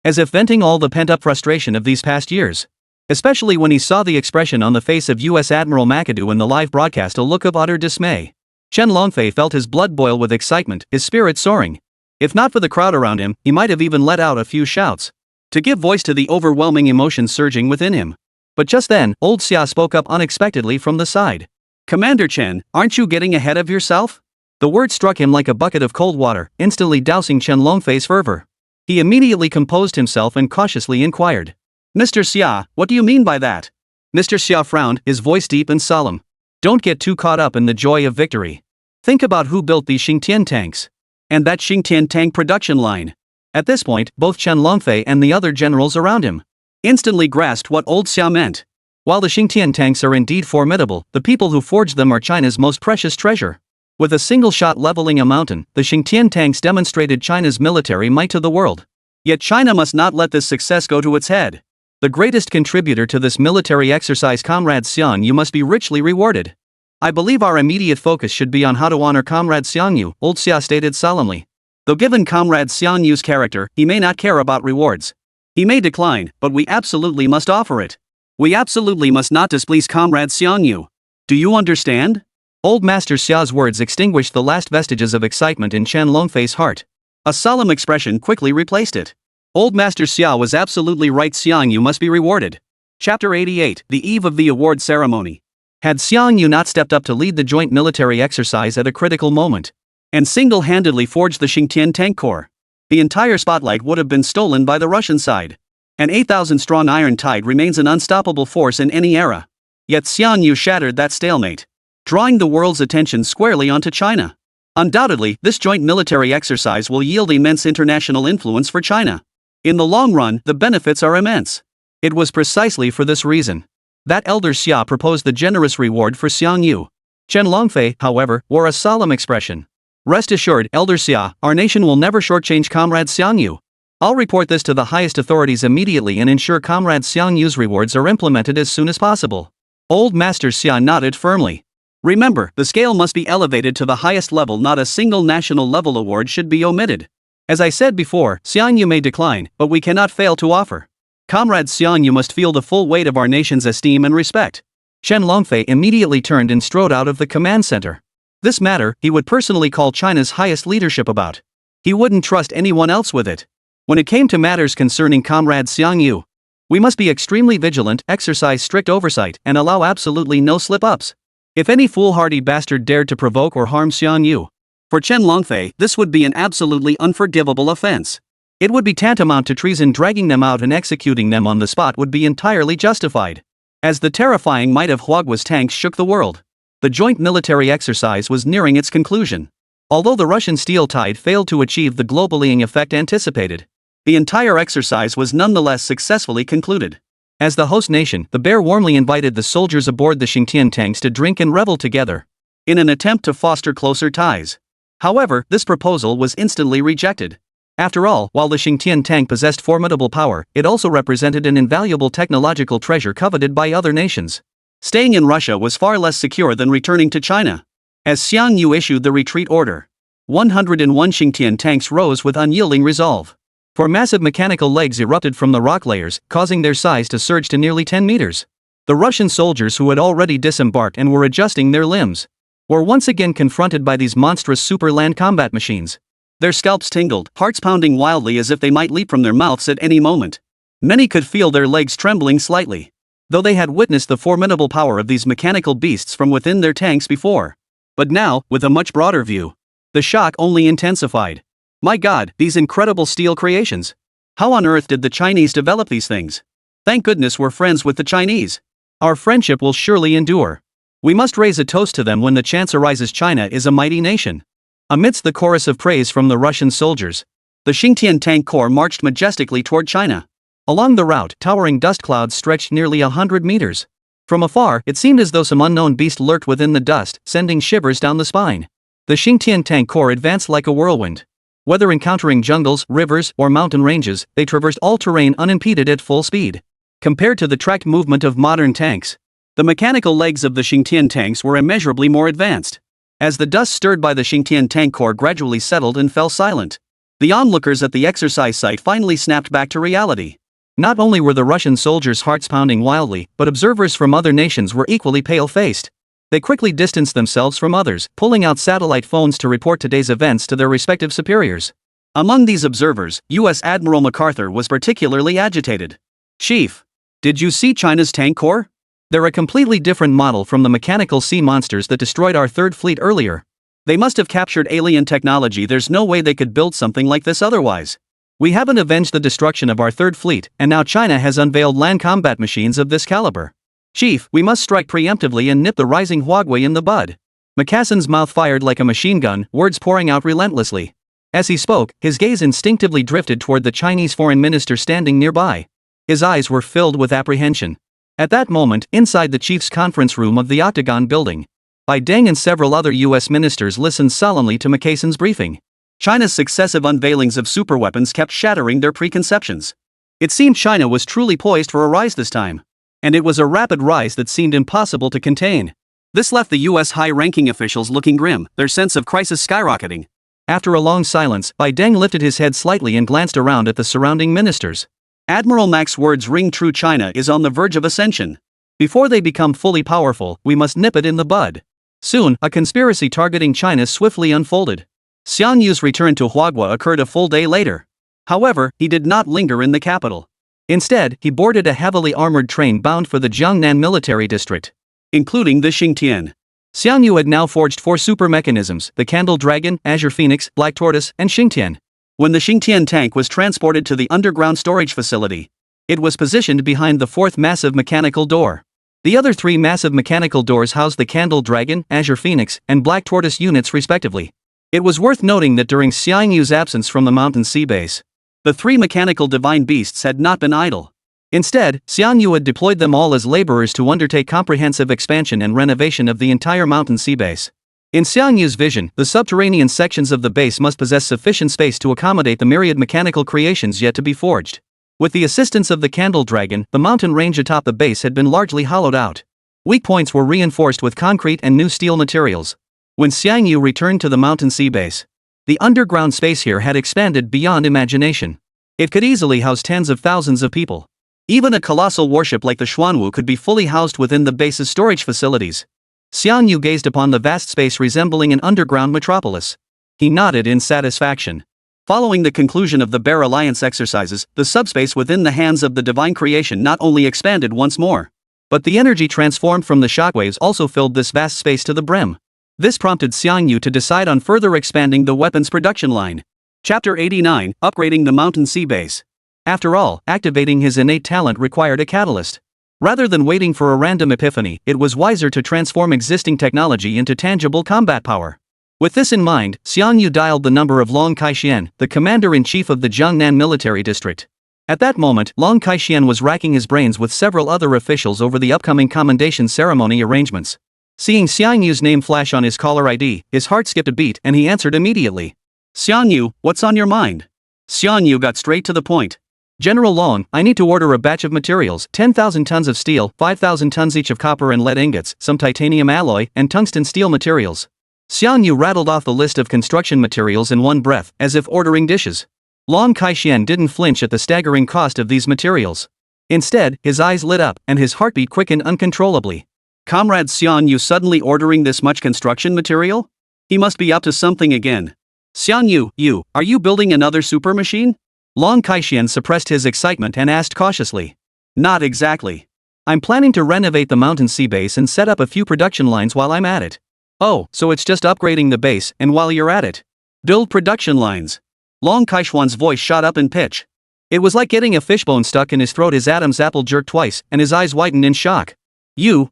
as if venting all the pent-up frustration of these past years. Especially when he saw the expression on the face of U.S. Admiral McAdoo in the live broadcast, a look of utter dismay. Chen Longfei felt his blood boil with excitement, his spirit soaring. If not for the crowd around him, he might have even let out a few shouts to give voice to the overwhelming emotion surging within him. But just then, old Xia spoke up unexpectedly from the side. "Commander Chen, aren't you getting ahead of yourself?" The word struck him like a bucket of cold water, instantly dousing Chen Longfei's fervor. He immediately composed himself and cautiously inquired. "Mr. Xia, what do you mean by that?" Mr. Xia frowned, his voice deep and solemn. "Don't get too caught up in the joy of victory. Think about who built these Xingtian tanks. And that Xingtian tank production line." At this point, both Chen Longfei and the other generals around him instantly grasped what old Xia meant. While the Xingtian tanks are indeed formidable, the people who forged them are China's most precious treasure. With a single shot leveling a mountain, the Xingtian tanks demonstrated China's military might to the world. Yet China must not let this success go to its head. The greatest contributor to this military exercise, Comrade Xiang Yu, must be richly rewarded. "I believe our immediate focus should be on how to honor Comrade Xiang Yu," old Xia stated solemnly. Though given Comrade Xiang Yu's character, he may not care about rewards. He may decline, but we absolutely must offer it. We absolutely must not displease Comrade Xiang Yu. Do you understand? Old Master Xia's words extinguished the last vestiges of excitement in Chen Longfei's heart. A solemn expression quickly replaced it. Old Master Xia was absolutely right. Xiang Yu must be rewarded. Chapter 88, The Eve of the Award Ceremony. Had Xiang Yu not stepped up to lead the joint military exercise at a critical moment, and single-handedly forged the Xingtian tank corps, the entire spotlight would have been stolen by the Russian side. An 8,000-strong Iron Tide remains an unstoppable force in any era. Yet Xiang Yu shattered that stalemate, drawing the world's attention squarely onto China. Undoubtedly, this joint military exercise will yield immense international influence for China. In the long run, the benefits are immense. It was precisely for this reason that Elder Xia proposed the generous reward for Xiang Yu. Chen Longfei, however, wore a solemn expression. "Rest assured, Elder Xia, our nation will never shortchange Comrade Xiang Yu. I'll report this to the highest authorities immediately and ensure Comrade Xiang Yu's rewards are implemented as soon as possible." Old Master Xia nodded firmly. Remember, the scale must be elevated to the highest level. Not a single national level award should be omitted. As I said before, Xiang Yu may decline, but we cannot fail to offer. Comrade Xiang Yu must feel the full weight of our nation's esteem and respect. Chen Longfei immediately turned and strode out of the command center. This matter, he would personally call China's highest leadership about. He wouldn't trust anyone else with it. When it came to matters concerning Comrade Xiang Yu, we must be extremely vigilant, exercise strict oversight, and allow absolutely no slip-ups. If any foolhardy bastard dared to provoke or harm Xiang Yu, for Chen Longfei, this would be an absolutely unforgivable offense. It would be tantamount to treason. Dragging them out and executing them on the spot would be entirely justified. As the terrifying might of Huagua's tanks shook the world, the joint military exercise was nearing its conclusion. Although the Russian steel tide failed to achieve the globalling effect anticipated, the entire exercise was nonetheless successfully concluded. As the host nation, the Bear warmly invited the soldiers aboard the Xingtian tanks to drink and revel together, in an attempt to foster closer ties. However, this proposal was instantly rejected. After all, while the Xingtian tank possessed formidable power, it also represented an invaluable technological treasure coveted by other nations. Staying in Russia was far less secure than returning to China. As Xiang Yu issued the retreat order, 101 Xingtian tanks rose with unyielding resolve. For massive mechanical legs erupted from the rock layers, causing their size to surge to nearly 10 meters. The Russian soldiers who had already disembarked and were adjusting their limbs were once again confronted by these monstrous super land combat machines. Their scalps tingled, hearts pounding wildly as if they might leap from their mouths at any moment. Many could feel their legs trembling slightly, though they had witnessed the formidable power of these mechanical beasts from within their tanks before. But now, with a much broader view, the shock only intensified. My God, these incredible steel creations! How on earth did the Chinese develop these things? Thank goodness we're friends with the Chinese. Our friendship will surely endure. We must raise a toast to them when the chance arises. China is a mighty nation. Amidst the chorus of praise from the Russian soldiers, the Xingtian tank corps marched majestically toward China. Along the route, towering dust clouds stretched nearly 100 meters. From afar, it seemed as though some unknown beast lurked within the dust, sending shivers down the spine. The Xingtian tank corps advanced like a whirlwind. Whether encountering jungles, rivers, or mountain ranges, they traversed all terrain unimpeded at full speed. Compared to the tracked movement of modern tanks, the mechanical legs of the Xingtian tanks were immeasurably more advanced. As the dust stirred by the Xingtian tank corps gradually settled and fell silent, the onlookers at the exercise site finally snapped back to reality. Not only were the Russian soldiers' hearts pounding wildly, but observers from other nations were equally pale-faced. They quickly distanced themselves from others, pulling out satellite phones to report today's events to their respective superiors. Among these observers, U.S. Admiral MacArthur was particularly agitated. "Chief, did you see China's tank corps? They're a completely different model from the mechanical sea monsters that destroyed our third fleet earlier. They must have captured alien technology. There's no way they could build something like this otherwise. We haven't avenged the destruction of our third fleet, and now China has unveiled land combat machines of this caliber. Chief, we must strike preemptively and nip the rising Huawei in the bud." Macasson's mouth fired like a machine gun, words pouring out relentlessly. As he spoke, his gaze instinctively drifted toward the Chinese foreign minister standing nearby. His eyes were filled with apprehension. At that moment, inside the chief's conference room of the Octagon building, Bai Deng and several other U.S. ministers listened solemnly to Macasson's briefing. China's successive unveilings of superweapons kept shattering their preconceptions. It seemed China was truly poised for a rise this time. And it was a rapid rise that seemed impossible to contain. This left the U.S. high-ranking officials looking grim, their sense of crisis skyrocketing. After a long silence, Bai Deng lifted his head slightly and glanced around at the surrounding ministers. Admiral Mac's words ring true. China is on the verge of ascension. Before they become fully powerful, we must nip it in the bud. Soon, a conspiracy targeting China swiftly unfolded. Xiang Yu's return to Huagua occurred a full day later. However, he did not linger in the capital. Instead, he boarded a heavily armored train bound for the Jiangnan military district, including the Xingtian. Xiang Yu had now forged 4 super mechanisms: the Candle Dragon, Azure Phoenix, Black Tortoise, and Xingtian. When the Xingtian tank was transported to the underground storage facility, it was positioned behind the 4th massive mechanical door. The other 3 massive mechanical doors housed the Candle Dragon, Azure Phoenix, and Black Tortoise units respectively. It was worth noting that during Xiang Yu's absence from the mountain sea base, the 3 mechanical divine beasts had not been idle. Instead, Xiang Yu had deployed them all as laborers to undertake comprehensive expansion and renovation of the entire mountain sea base. In Xiang Yu's vision, the subterranean sections of the base must possess sufficient space to accommodate the myriad mechanical creations yet to be forged. With the assistance of the Candle Dragon, the mountain range atop the base had been largely hollowed out. Weak points were reinforced with concrete and new steel materials. When Xiang Yu returned to the mountain sea base, the underground space here had expanded beyond imagination. It could easily house tens of thousands of people. Even a colossal warship like the Xuanwu could be fully housed within the base's storage facilities. Xiang Yu gazed upon the vast space resembling an underground metropolis. He nodded in satisfaction. Following the conclusion of the Bear Alliance exercises, the subspace within the hands of the divine creation not only expanded once more, but the energy transformed from the shockwaves also filled this vast space to the brim. This prompted Xiang Yu to decide on further expanding the weapons production line. Chapter 89, Upgrading the Mountain Sea Base. After all, activating his innate talent required a catalyst. Rather than waiting for a random epiphany, it was wiser to transform existing technology into tangible combat power. With this in mind, Xiang Yu dialed the number of Long Kaixian, the commander-in-chief of the Jiangnan military district. At that moment, Long Kaixian was racking his brains with several other officials over the upcoming commendation ceremony arrangements. Seeing Xiang Yu's name flash on his caller ID, his heart skipped a beat and he answered immediately. "Xiang Yu, what's on your mind?" Xiang Yu got straight to the point. "General Long, I need to order a batch of materials: 10,000 tons of steel, 5,000 tons each of copper and lead ingots, some titanium alloy, and tungsten steel materials." Xiang Yu rattled off the list of construction materials in one breath, as if ordering dishes. Long Kaixian didn't flinch at the staggering cost of these materials. Instead, his eyes lit up, and his heartbeat quickened uncontrollably. Comrade Xiang Yu suddenly ordering this much construction material? He must be up to something again. "Xiang Yu, are you building another super machine?" Long Kaixian suppressed his excitement and asked cautiously. "Not exactly. I'm planning to renovate the mountain sea base and set up a few production lines while I'm at it." "Oh, so it's just upgrading the base, and while you're at it, build production lines." Long Kaixian's voice shot up in pitch. It was like getting a fishbone stuck in his throat. His Adam's apple jerked twice, and his eyes widened in shock.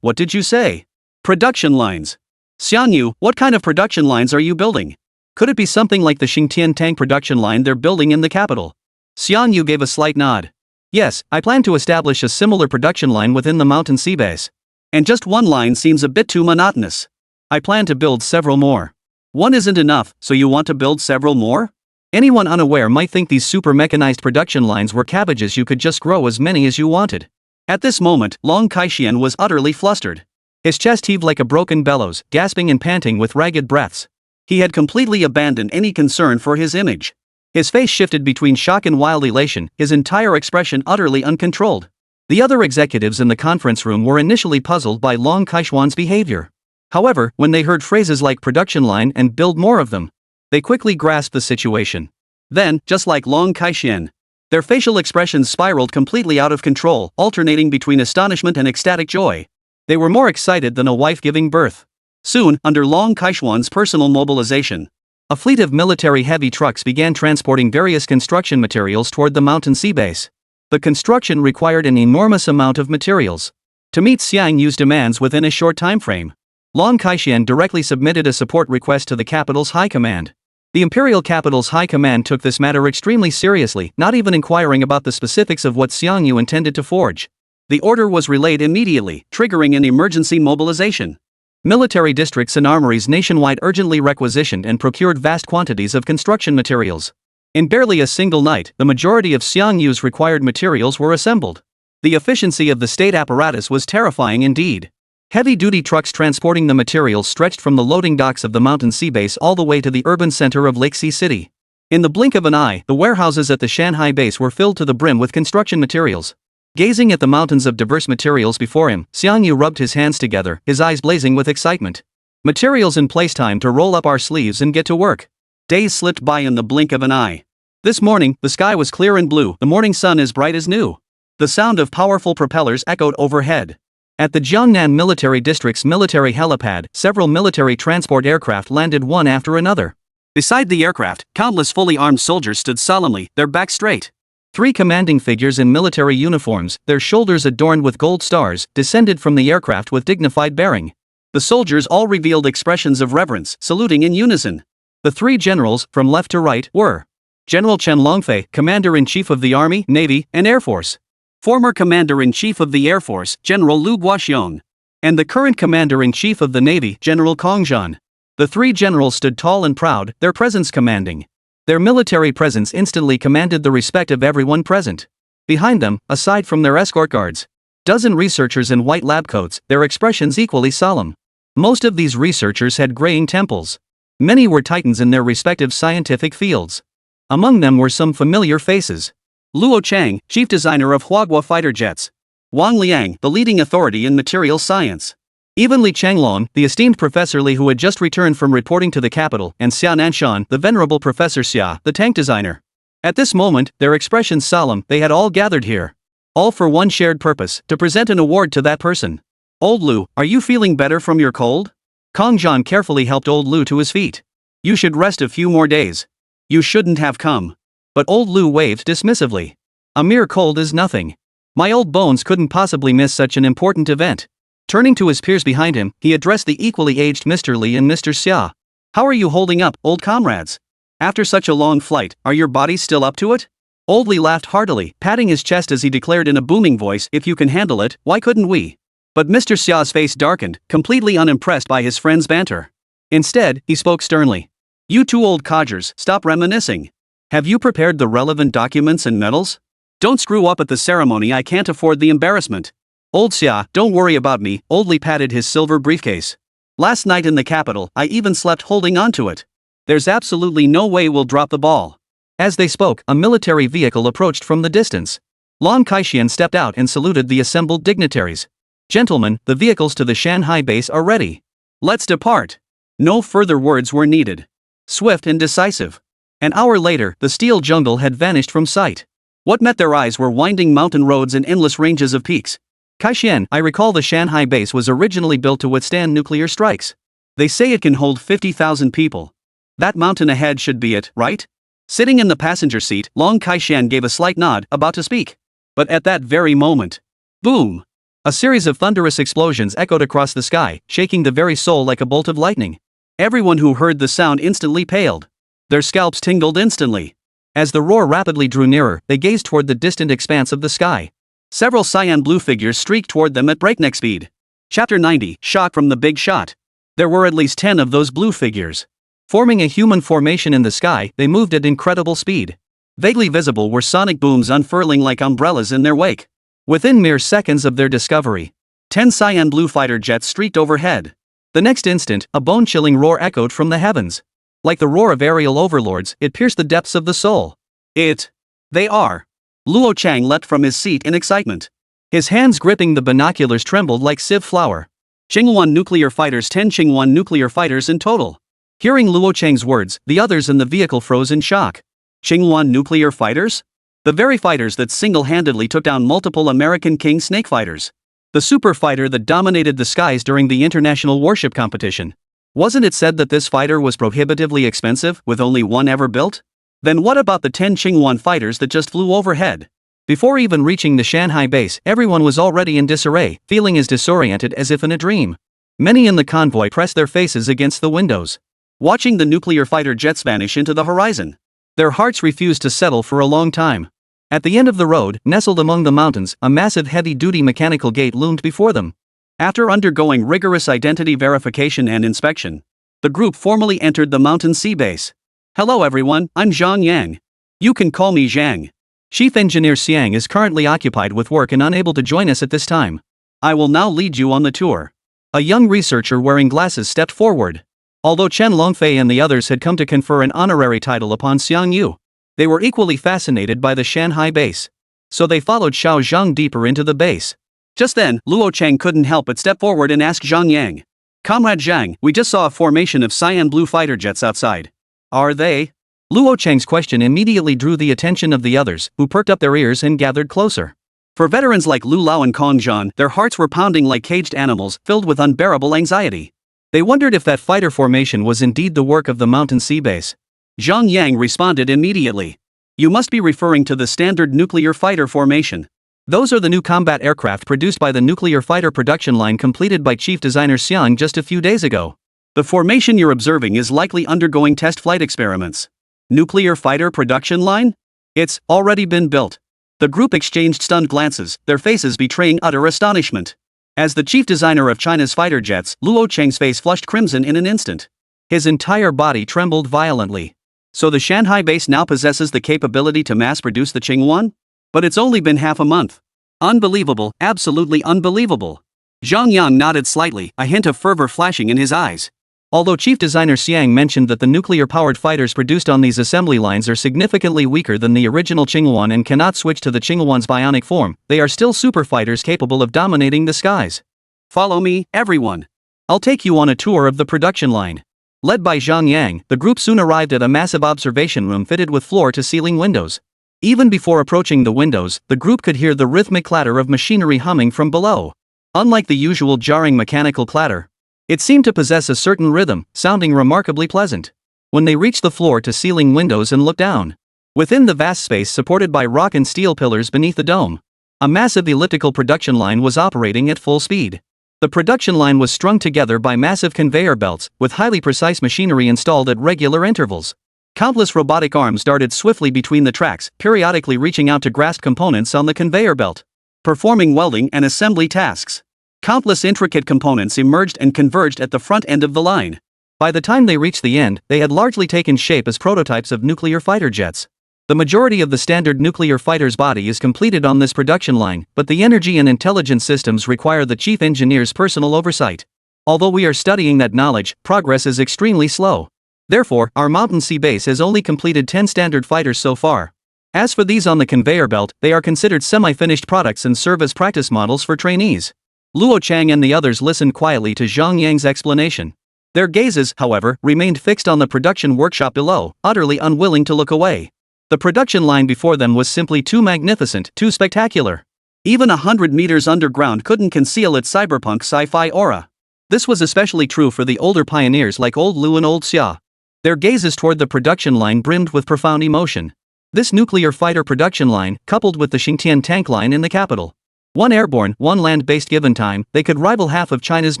What did you say?" "Production lines. Xiang Yu, what kind of production lines are you building? Could it be something like the Xingtian tank production line they're building in the capital?" Xiang Yu gave a slight nod. "Yes, I plan to establish a similar production line within the mountain sea base. And just one line seems a bit too monotonous. I plan to build several more." "One isn't enough, so you want to build several more?" Anyone unaware might think these super mechanized production lines were cabbages you could just grow as many as you wanted. At this moment, Long Kaixian was utterly flustered. His chest heaved like a broken bellows, gasping and panting with ragged breaths. He had completely abandoned any concern for his image. His face shifted between shock and wild elation, his entire expression utterly uncontrolled. The other executives in the conference room were initially puzzled by Long Kaixian's behavior. However, when they heard phrases like production line and build more of them, they quickly grasped the situation. Then, just like Long Kai-shian, their facial expressions spiraled completely out of control, alternating between astonishment and ecstatic joy. They were more excited than a wife giving birth. Soon, under Long Kai-shian's personal mobilization, a fleet of military heavy trucks began transporting various construction materials toward the mountain sea base. The construction required an enormous amount of materials. To meet Xiangyu's demands within a short time frame, Long Kai-shian directly submitted a support request to the capital's high command. The imperial capital's high command took this matter extremely seriously, not even inquiring about the specifics of what Xiangyu intended to forge. The order was relayed immediately, triggering an emergency mobilization. Military districts and armories nationwide urgently requisitioned and procured vast quantities of construction materials. In barely a single night, the majority of Xiangyu's required materials were assembled. The efficiency of the state apparatus was terrifying indeed. Heavy-duty trucks transporting the materials stretched from the loading docks of the mountain sea base all the way to the urban center of Lakesea City. In the blink of an eye, the warehouses at the Shanghai base were filled to the brim with construction materials. Gazing at the mountains of diverse materials before him, Xiangyu rubbed his hands together, his eyes blazing with excitement. Materials in place, time to roll up our sleeves and get to work. Days slipped by in the blink of an eye. This morning, the sky was clear and blue, the morning sun as bright as new. The sound of powerful propellers echoed overhead. At the Jiangnan Military District's military helipad, several military transport aircraft landed one after another. Beside the aircraft, countless fully armed soldiers stood solemnly, their backs straight. 3 commanding figures in military uniforms, their shoulders adorned with gold stars, descended from the aircraft with dignified bearing. The soldiers all revealed expressions of reverence, saluting in unison. The 3 generals, from left to right, were General Chen Longfei, Commander-in-Chief of the Army, Navy, and Air Force. Former Commander-in-Chief of the Air Force, General Lu Guoxiong. And the current Commander-in-Chief of the Navy, General Kong Zhan. The 3 generals stood tall and proud, their presence commanding. Their military presence instantly commanded the respect of everyone present. Behind them, aside from their escort guards, dozen researchers in white lab coats, their expressions equally solemn. Most of these researchers had graying temples. Many were titans in their respective scientific fields. Among them were some familiar faces. Luo Chang, chief designer of Huagua fighter jets. Wang Liang, the leading authority in materials science. Even Li Changlong, the esteemed Professor Li who had just returned from reporting to the capital, and Xia Nanshan, the venerable Professor Xia, the tank designer. At this moment, their expressions solemn, they had all gathered here. All for one shared purpose, to present an award to that person. Old Lu, are you feeling better from your cold? Kong Zhan carefully helped Old Lu to his feet. You should rest a few more days. You shouldn't have come. But Old Lu waved dismissively. A mere cold is nothing. My old bones couldn't possibly miss such an important event. Turning to his peers behind him, he addressed the equally aged Mr. Li and Mr. Xia. How are you holding up, old comrades? After such a long flight, are your bodies still up to it? Old Li laughed heartily, patting his chest as he declared in a booming voice, if you can handle it, why couldn't we? But Mr. Xia's face darkened, completely unimpressed by his friend's banter. Instead, he spoke sternly. You 2 old codgers, stop reminiscing. Have you prepared the relevant documents and medals? Don't screw up at the ceremony, I can't afford the embarrassment. Old Xia, don't worry about me, Old Li patted his silver briefcase. Last night in the capital, I even slept holding on to it. There's absolutely no way we'll drop the ball. As they spoke, a military vehicle approached from the distance. Long Kai-shian stepped out and saluted the assembled dignitaries. Gentlemen, the vehicles to the Shanghai base are ready. Let's depart. No further words were needed. Swift and decisive. An hour later, the steel jungle had vanished from sight. What met their eyes were winding mountain roads and endless ranges of peaks. Kai-shian, I recall the Shanghai base was originally built to withstand nuclear strikes. They say it can hold 50,000 people. That mountain ahead should be it, right? Sitting in the passenger seat, Long Kai-shian gave a slight nod, about to speak. But at that very moment, boom! A series of thunderous explosions echoed across the sky, shaking the very soul like a bolt of lightning. Everyone who heard the sound instantly paled. Their scalps tingled instantly. As the roar rapidly drew nearer, they gazed toward the distant expanse of the sky. Several cyan blue figures streaked toward them at breakneck speed. Chapter 90, Shock from the Big Shot. There were at least 10 of those blue figures. Forming a human formation in the sky, they moved at incredible speed. Vaguely visible were sonic booms unfurling like umbrellas in their wake. Within mere seconds of their discovery, 10 cyan blue fighter jets streaked overhead. The next instant, a bone-chilling roar echoed from the heavens. Like the roar of aerial overlords, it pierced the depths of the soul. They are. Luo Chang leapt from his seat in excitement. His hands gripping the binoculars trembled like sieve flour. Qingyuan nuclear fighters, 10 Qingyuan nuclear fighters in total. Hearing Luo Cheng's words, the others in the vehicle froze in shock. Qingyuan nuclear fighters? The very fighters that single-handedly took down multiple American King Snake fighters. The super fighter that dominated the skies during the international warship competition. Wasn't it said that this fighter was prohibitively expensive, with only one ever built? Then what about the 10 Qingyuan fighters that just flew overhead? Before even reaching the Shanghai base, everyone was already in disarray, feeling as disoriented as if in a dream. Many in the convoy pressed their faces against the windows, watching the nuclear fighter jets vanish into the horizon. Their hearts refused to settle for a long time. At the end of the road, nestled among the mountains, a massive heavy-duty mechanical gate loomed before them. After undergoing rigorous identity verification and inspection, the group formally entered the Mountain Sea Base. Hello everyone, I'm Zhang Yang. You can call me Zhang. Chief Engineer Xiang is currently occupied with work and unable to join us at this time. I will now lead you on the tour. A young researcher wearing glasses stepped forward. Although Chen Longfei and the others had come to confer an honorary title upon Xiang Yu, they were equally fascinated by the Shanghai base. So they followed Xiao Zhang deeper into the base. Just then, Luo Cheng couldn't help but step forward and ask Zhang Yang. Comrade Zhang, we just saw a formation of cyan blue fighter jets outside. Are they? Luo Cheng's question immediately drew the attention of the others, who perked up their ears and gathered closer. For veterans like Lu Lao and Kong Zhan, their hearts were pounding like caged animals, filled with unbearable anxiety. They wondered if that fighter formation was indeed the work of the Mountain Sea Base. Zhang Yang responded immediately. You must be referring to the standard nuclear fighter formation. Those are the new combat aircraft produced by the nuclear fighter production line completed by Chief Designer Xiang just a few days ago. The formation you're observing is likely undergoing test flight experiments. Nuclear fighter production line? It's already been built. The group exchanged stunned glances, their faces betraying utter astonishment. As the chief designer of China's fighter jets, Luo Cheng's face flushed crimson in an instant. His entire body trembled violently. So the Shanghai base now possesses the capability to mass-produce the Qingyuan? But it's only been half a month. Unbelievable, absolutely unbelievable. Zhang Yang nodded slightly, a hint of fervor flashing in his eyes. Although Chief Designer Xiang mentioned that the nuclear-powered fighters produced on these assembly lines are significantly weaker than the original Qingyuan and cannot switch to the Qingyuan's bionic form, they are still super fighters capable of dominating the skies. Follow me, everyone. I'll take you on a tour of the production line. Led by Zhang Yang, the group soon arrived at a massive observation room fitted with floor-to-ceiling windows. Even before approaching the windows, the group could hear the rhythmic clatter of machinery humming from below. Unlike the usual jarring mechanical clatter, it seemed to possess a certain rhythm, sounding remarkably pleasant. When they reached the floor-to-ceiling windows and looked down, within the vast space supported by rock and steel pillars beneath the dome, a massive elliptical production line was operating at full speed. The production line was strung together by massive conveyor belts, with highly precise machinery installed at regular intervals. Countless robotic arms darted swiftly between the tracks, periodically reaching out to grasp components on the conveyor belt, performing welding and assembly tasks. Countless intricate components emerged and converged at the front end of the line. By the time they reached the end, they had largely taken shape as prototypes of nuclear fighter jets. The majority of the standard nuclear fighter's body is completed on this production line, but the energy and intelligence systems require the chief engineer's personal oversight. Although we are studying that knowledge, progress is extremely slow. Therefore, our Mountain Sea base has only completed 10 standard fighters so far. As for these on the conveyor belt, they are considered semi-finished products and serve as practice models for trainees. Luo Cheng and the others listened quietly to Zhang Yang's explanation. Their gazes, however, remained fixed on the production workshop below, utterly unwilling to look away. The production line before them was simply too magnificent, too spectacular. Even 100 meters underground couldn't conceal its cyberpunk sci-fi aura. This was especially true for the older pioneers like Old Lu and Old Xia. Their gazes toward the production line brimmed with profound emotion. This nuclear fighter production line, coupled with the Xingtian tank line in the capital, one airborne, one land-based given time, they could rival half of China's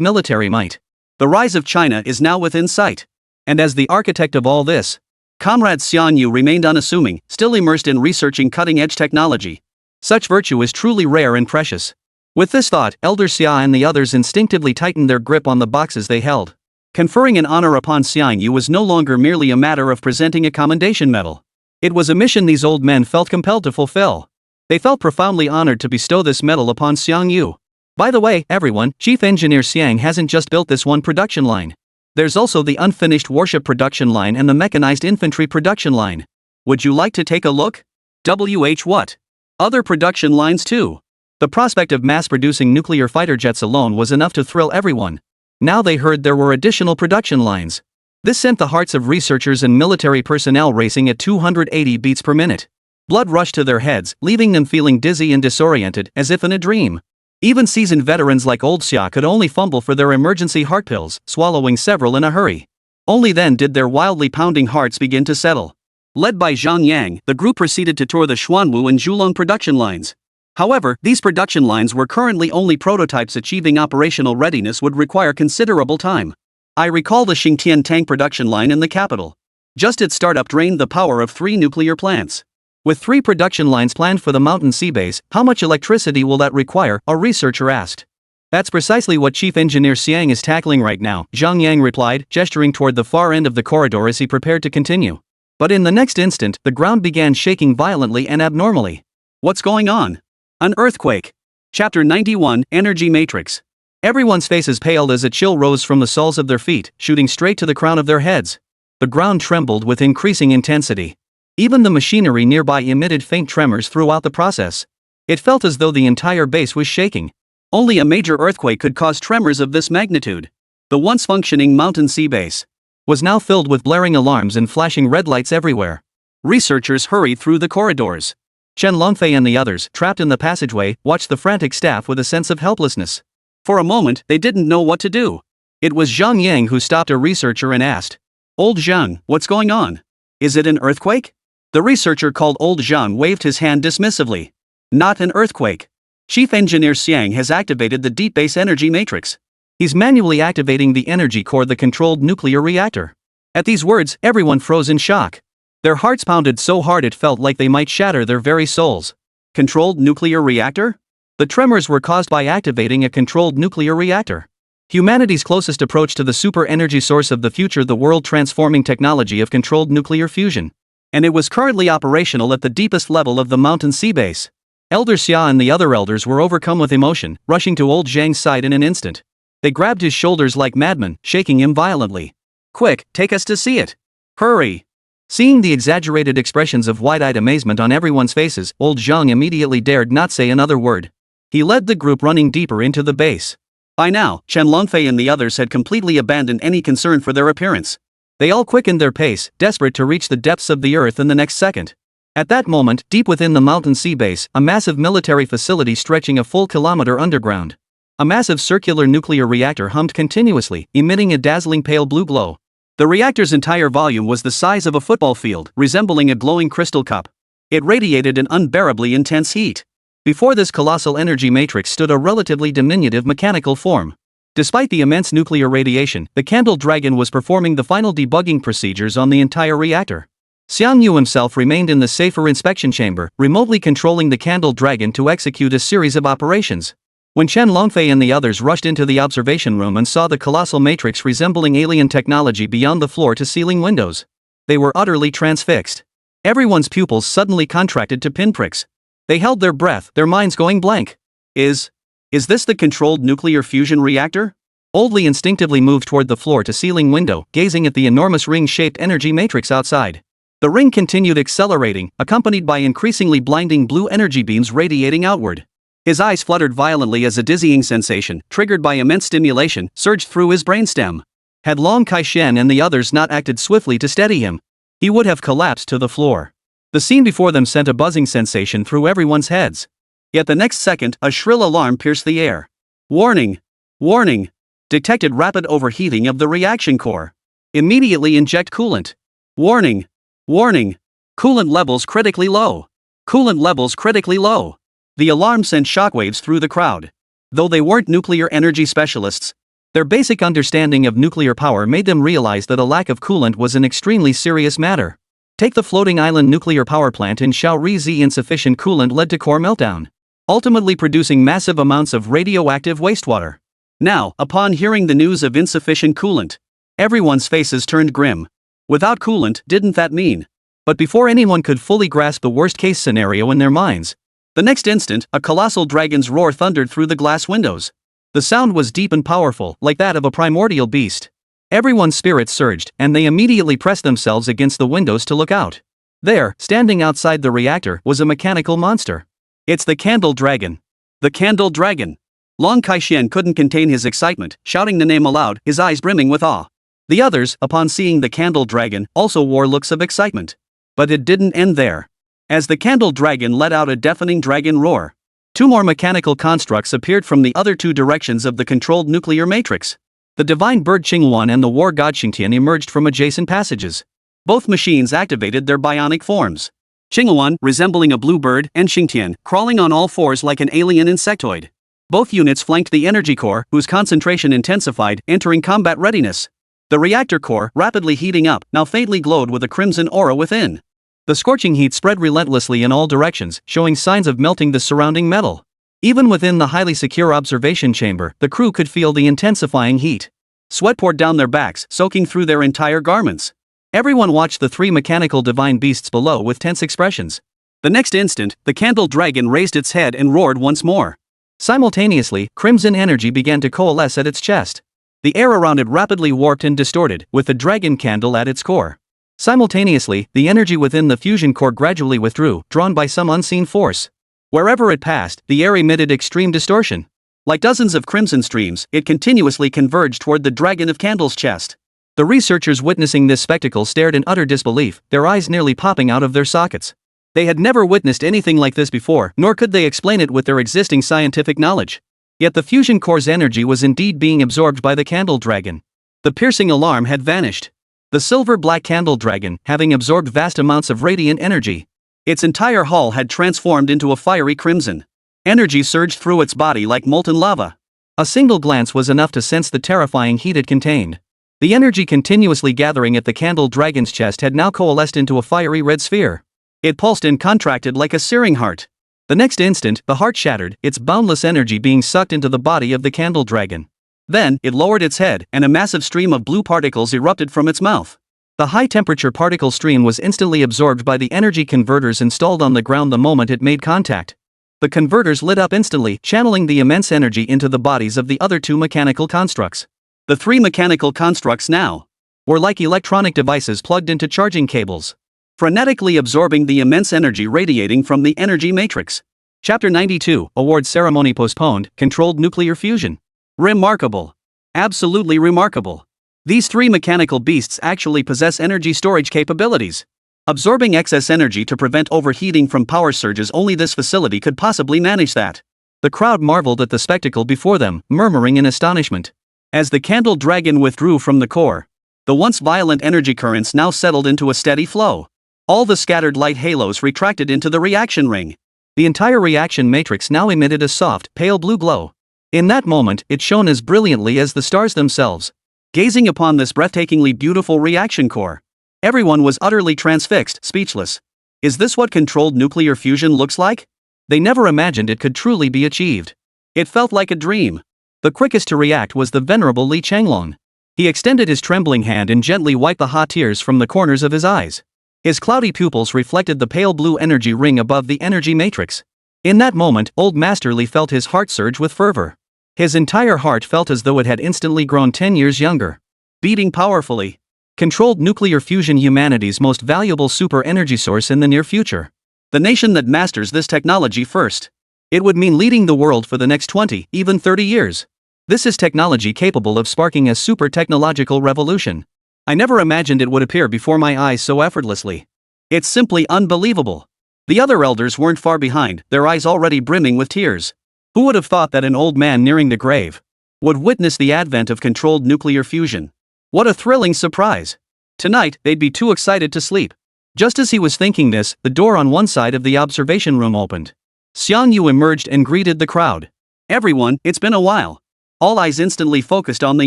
military might. The rise of China is now within sight. And as the architect of all this, Comrade Xian Yu remained unassuming, still immersed in researching cutting-edge technology. Such virtue is truly rare and precious. With this thought, Elder Xia and the others instinctively tightened their grip on the boxes they held. Conferring an honor upon Xian Yu was no longer merely a matter of presenting a commendation medal. It was a mission these old men felt compelled to fulfill. They felt profoundly honored to bestow this medal upon Xiang Yu. By the way, everyone, Chief Engineer Xiang hasn't just built this one production line. There's also the unfinished warship production line and the mechanized infantry production line. Would you like to take a look? What? Other production lines too. The prospect of mass-producing nuclear fighter jets alone was enough to thrill everyone. Now they heard there were additional production lines. This sent the hearts of researchers and military personnel racing at 280 beats per minute. Blood rushed to their heads, leaving them feeling dizzy and disoriented, as if in a dream. Even seasoned veterans like Old Xia could only fumble for their emergency heart pills, swallowing several in a hurry. Only then did their wildly pounding hearts begin to settle. Led by Zhang Yang, the group proceeded to tour the Xuanwu and Zhulong production lines. However, these production lines were currently only prototypes. Achieving operational readiness would require considerable time. I recall the Xingtian tank production line in the capital. Just its startup drained the power of 3 nuclear plants. With 3 production lines planned for the mountain sea base, how much electricity will that require? A researcher asked. That's precisely what Chief Engineer Xiang is tackling right now, Zhang Yang replied, gesturing toward the far end of the corridor as he prepared to continue. But in the next instant, the ground began shaking violently and abnormally. What's going on? An earthquake. Chapter 91, Energy Matrix. Everyone's faces paled as a chill rose from the soles of their feet, shooting straight to the crown of their heads. The ground trembled with increasing intensity. Even the machinery nearby emitted faint tremors throughout the process. It felt as though the entire base was shaking. Only a major earthquake could cause tremors of this magnitude. The once functioning mountain sea base was now filled with blaring alarms and flashing red lights everywhere. Researchers hurried through the corridors. Chen Longfei and the others, trapped in the passageway, watched the frantic staff with a sense of helplessness. For a moment, they didn't know what to do. It was Zhang Yang who stopped a researcher and asked, "Old Zhang, what's going on? Is it an earthquake?" The researcher called Old Zhang waved his hand dismissively. Not an earthquake. Chief Engineer Xiang has activated the deep base energy matrix. He's manually activating the energy core, the controlled nuclear reactor. At these words, everyone froze in shock. Their hearts pounded so hard it felt like they might shatter their very souls. Controlled nuclear reactor? The tremors were caused by activating a controlled nuclear reactor. Humanity's closest approach to the super energy source of the future, the world-transforming technology of controlled nuclear fusion. And it was currently operational at the deepest level of the mountain sea base. Elder Xia and the other elders were overcome with emotion, rushing to old Zhang's side in an instant. They grabbed his shoulders like madmen, shaking him violently. "Quick, take us to see it. Hurry!" Seeing the exaggerated expressions of wide-eyed amazement on everyone's faces, old Zhang immediately dared not say another word. He led the group running deeper into the base. By now, Chen Longfei and the others had completely abandoned any concern for their appearance. They all quickened their pace, desperate to reach the depths of the earth in the next second. At that moment, deep within the mountain sea base, a massive military facility stretching a full kilometer underground. A massive circular nuclear reactor hummed continuously, emitting a dazzling pale blue glow. The reactor's entire volume was the size of a football field, resembling a glowing crystal cup. It radiated an unbearably intense heat. Before this colossal energy matrix stood a relatively diminutive mechanical form. Despite the immense nuclear radiation, the Candle Dragon was performing the final debugging procedures on the entire reactor. Xiang Yu himself remained in the safer inspection chamber, remotely controlling the Candle Dragon to execute a series of operations. When Chen Longfei and the others rushed into the observation room and saw the colossal matrix resembling alien technology beyond the floor-to-ceiling windows, they were utterly transfixed. Everyone's pupils suddenly contracted to pinpricks. They held their breath, their minds going blank. Is this the controlled nuclear fusion reactor? Old Li instinctively moved toward the floor-to-ceiling window, gazing at the enormous ring-shaped energy matrix outside. The ring continued accelerating, accompanied by increasingly blinding blue energy beams radiating outward. His eyes fluttered violently as a dizzying sensation, triggered by immense stimulation, surged through his brainstem. Had Long Kai-shen and the others not acted swiftly to steady him, he would have collapsed to the floor. The scene before them sent a buzzing sensation through everyone's heads. Yet the next second, a shrill alarm pierced the air. "Warning! Warning! Detected rapid overheating of the reaction core. Immediately inject coolant. Warning! Warning! Coolant levels critically low. Coolant levels critically low." The alarm sent shockwaves through the crowd. Though they weren't nuclear energy specialists, their basic understanding of nuclear power made them realize that a lack of coolant was an extremely serious matter. Take the floating island nuclear power plant in Shaorizi. Insufficient coolant led to core meltdown, ultimately producing massive amounts of radioactive wastewater. Now, upon hearing the news of insufficient coolant, everyone's faces turned grim. Without coolant, didn't that mean? But before anyone could fully grasp the worst-case scenario in their minds, the next instant, a colossal dragon's roar thundered through the glass windows. The sound was deep and powerful, like that of a primordial beast. Everyone's spirits surged, and they immediately pressed themselves against the windows to look out. There, standing outside the reactor, was a mechanical monster. "It's the Candle Dragon." The Candle Dragon. Long Kai-Shian couldn't contain his excitement, shouting the name aloud, his eyes brimming with awe. The others, upon seeing the Candle Dragon, also wore looks of excitement. But it didn't end there. As the Candle Dragon let out a deafening dragon roar, two more mechanical constructs appeared from the other two directions of the controlled nuclear matrix. The divine bird Qingyuan and the war god Xingtian emerged from adjacent passages. Both machines activated their bionic forms. Qingyuan, resembling a blue bird, and Xingtian, crawling on all fours like an alien insectoid. Both units flanked the energy core, whose concentration intensified, entering combat readiness. The reactor core, rapidly heating up, now faintly glowed with a crimson aura within. The scorching heat spread relentlessly in all directions, showing signs of melting the surrounding metal. Even within the highly secure observation chamber, the crew could feel the intensifying heat. Sweat poured down their backs, soaking through their entire garments. Everyone watched the three mechanical divine beasts below with tense expressions. The next instant, the Candle Dragon raised its head and roared once more. Simultaneously, crimson energy began to coalesce at its chest. The air around it rapidly warped and distorted, with the dragon candle at its core. Simultaneously, the energy within the fusion core gradually withdrew, drawn by some unseen force. Wherever it passed, the air emitted extreme distortion. Like dozens of crimson streams, it continuously converged toward the Dragon of Candle's chest. The researchers witnessing this spectacle stared in utter disbelief, their eyes nearly popping out of their sockets. They had never witnessed anything like this before, nor could they explain it with their existing scientific knowledge. Yet the fusion core's energy was indeed being absorbed by the Candle Dragon. The piercing alarm had vanished. The silver-black Candle Dragon, having absorbed vast amounts of radiant energy. Its entire hull had transformed into a fiery crimson. Energy surged through its body like molten lava. A single glance was enough to sense the terrifying heat it contained. The energy continuously gathering at the Candle Dragon's chest had now coalesced into a fiery red sphere. It pulsed and contracted like a searing heart. The next instant, the heart shattered, its boundless energy being sucked into the body of the Candle Dragon. Then, it lowered its head, and a massive stream of blue particles erupted from its mouth. The high-temperature particle stream was instantly absorbed by the energy converters installed on the ground the moment it made contact. The converters lit up instantly, channeling the immense energy into the bodies of the other two mechanical constructs. The three mechanical constructs now were like electronic devices plugged into charging cables, frenetically absorbing the immense energy radiating from the energy matrix. Chapter 92, Award Ceremony Postponed, Controlled Nuclear Fusion. Remarkable. Absolutely remarkable. These three mechanical beasts actually possess energy storage capabilities. Absorbing excess energy to prevent overheating from power surges, only this facility could possibly manage that. The crowd marveled at the spectacle before them, murmuring in astonishment. As the Candle Dragon withdrew from the core, the once violent energy currents now settled into a steady flow. All the scattered light halos retracted into the reaction ring. The entire reaction matrix now emitted a soft, pale blue glow. In that moment, it shone as brilliantly as the stars themselves. Gazing upon this breathtakingly beautiful reaction core, everyone was utterly transfixed, speechless. Is this what controlled nuclear fusion looks like? They never imagined it could truly be achieved. It felt like a dream. The quickest to react was the venerable Li Changlong. He extended his trembling hand and gently wiped the hot tears from the corners of his eyes. His cloudy pupils reflected the pale blue energy ring above the energy matrix. In that moment, old Master Li felt his heart surge with fervor. His entire heart felt as though it had instantly grown 10 years younger. Beating powerfully. Controlled nuclear fusion, humanity's most valuable super energy source in the near future. The nation that masters this technology first. It would mean leading the world for the next 20, even 30 years. This is technology capable of sparking a super technological revolution. I never imagined it would appear before my eyes so effortlessly. It's simply unbelievable. The other elders weren't far behind, their eyes already brimming with tears. Who would have thought that an old man nearing the grave would witness the advent of controlled nuclear fusion? What a thrilling surprise! Tonight, they'd be too excited to sleep. Just as he was thinking this, the door on one side of the observation room opened. Xiangyu emerged and greeted the crowd. Everyone, it's been a while. All eyes instantly focused on the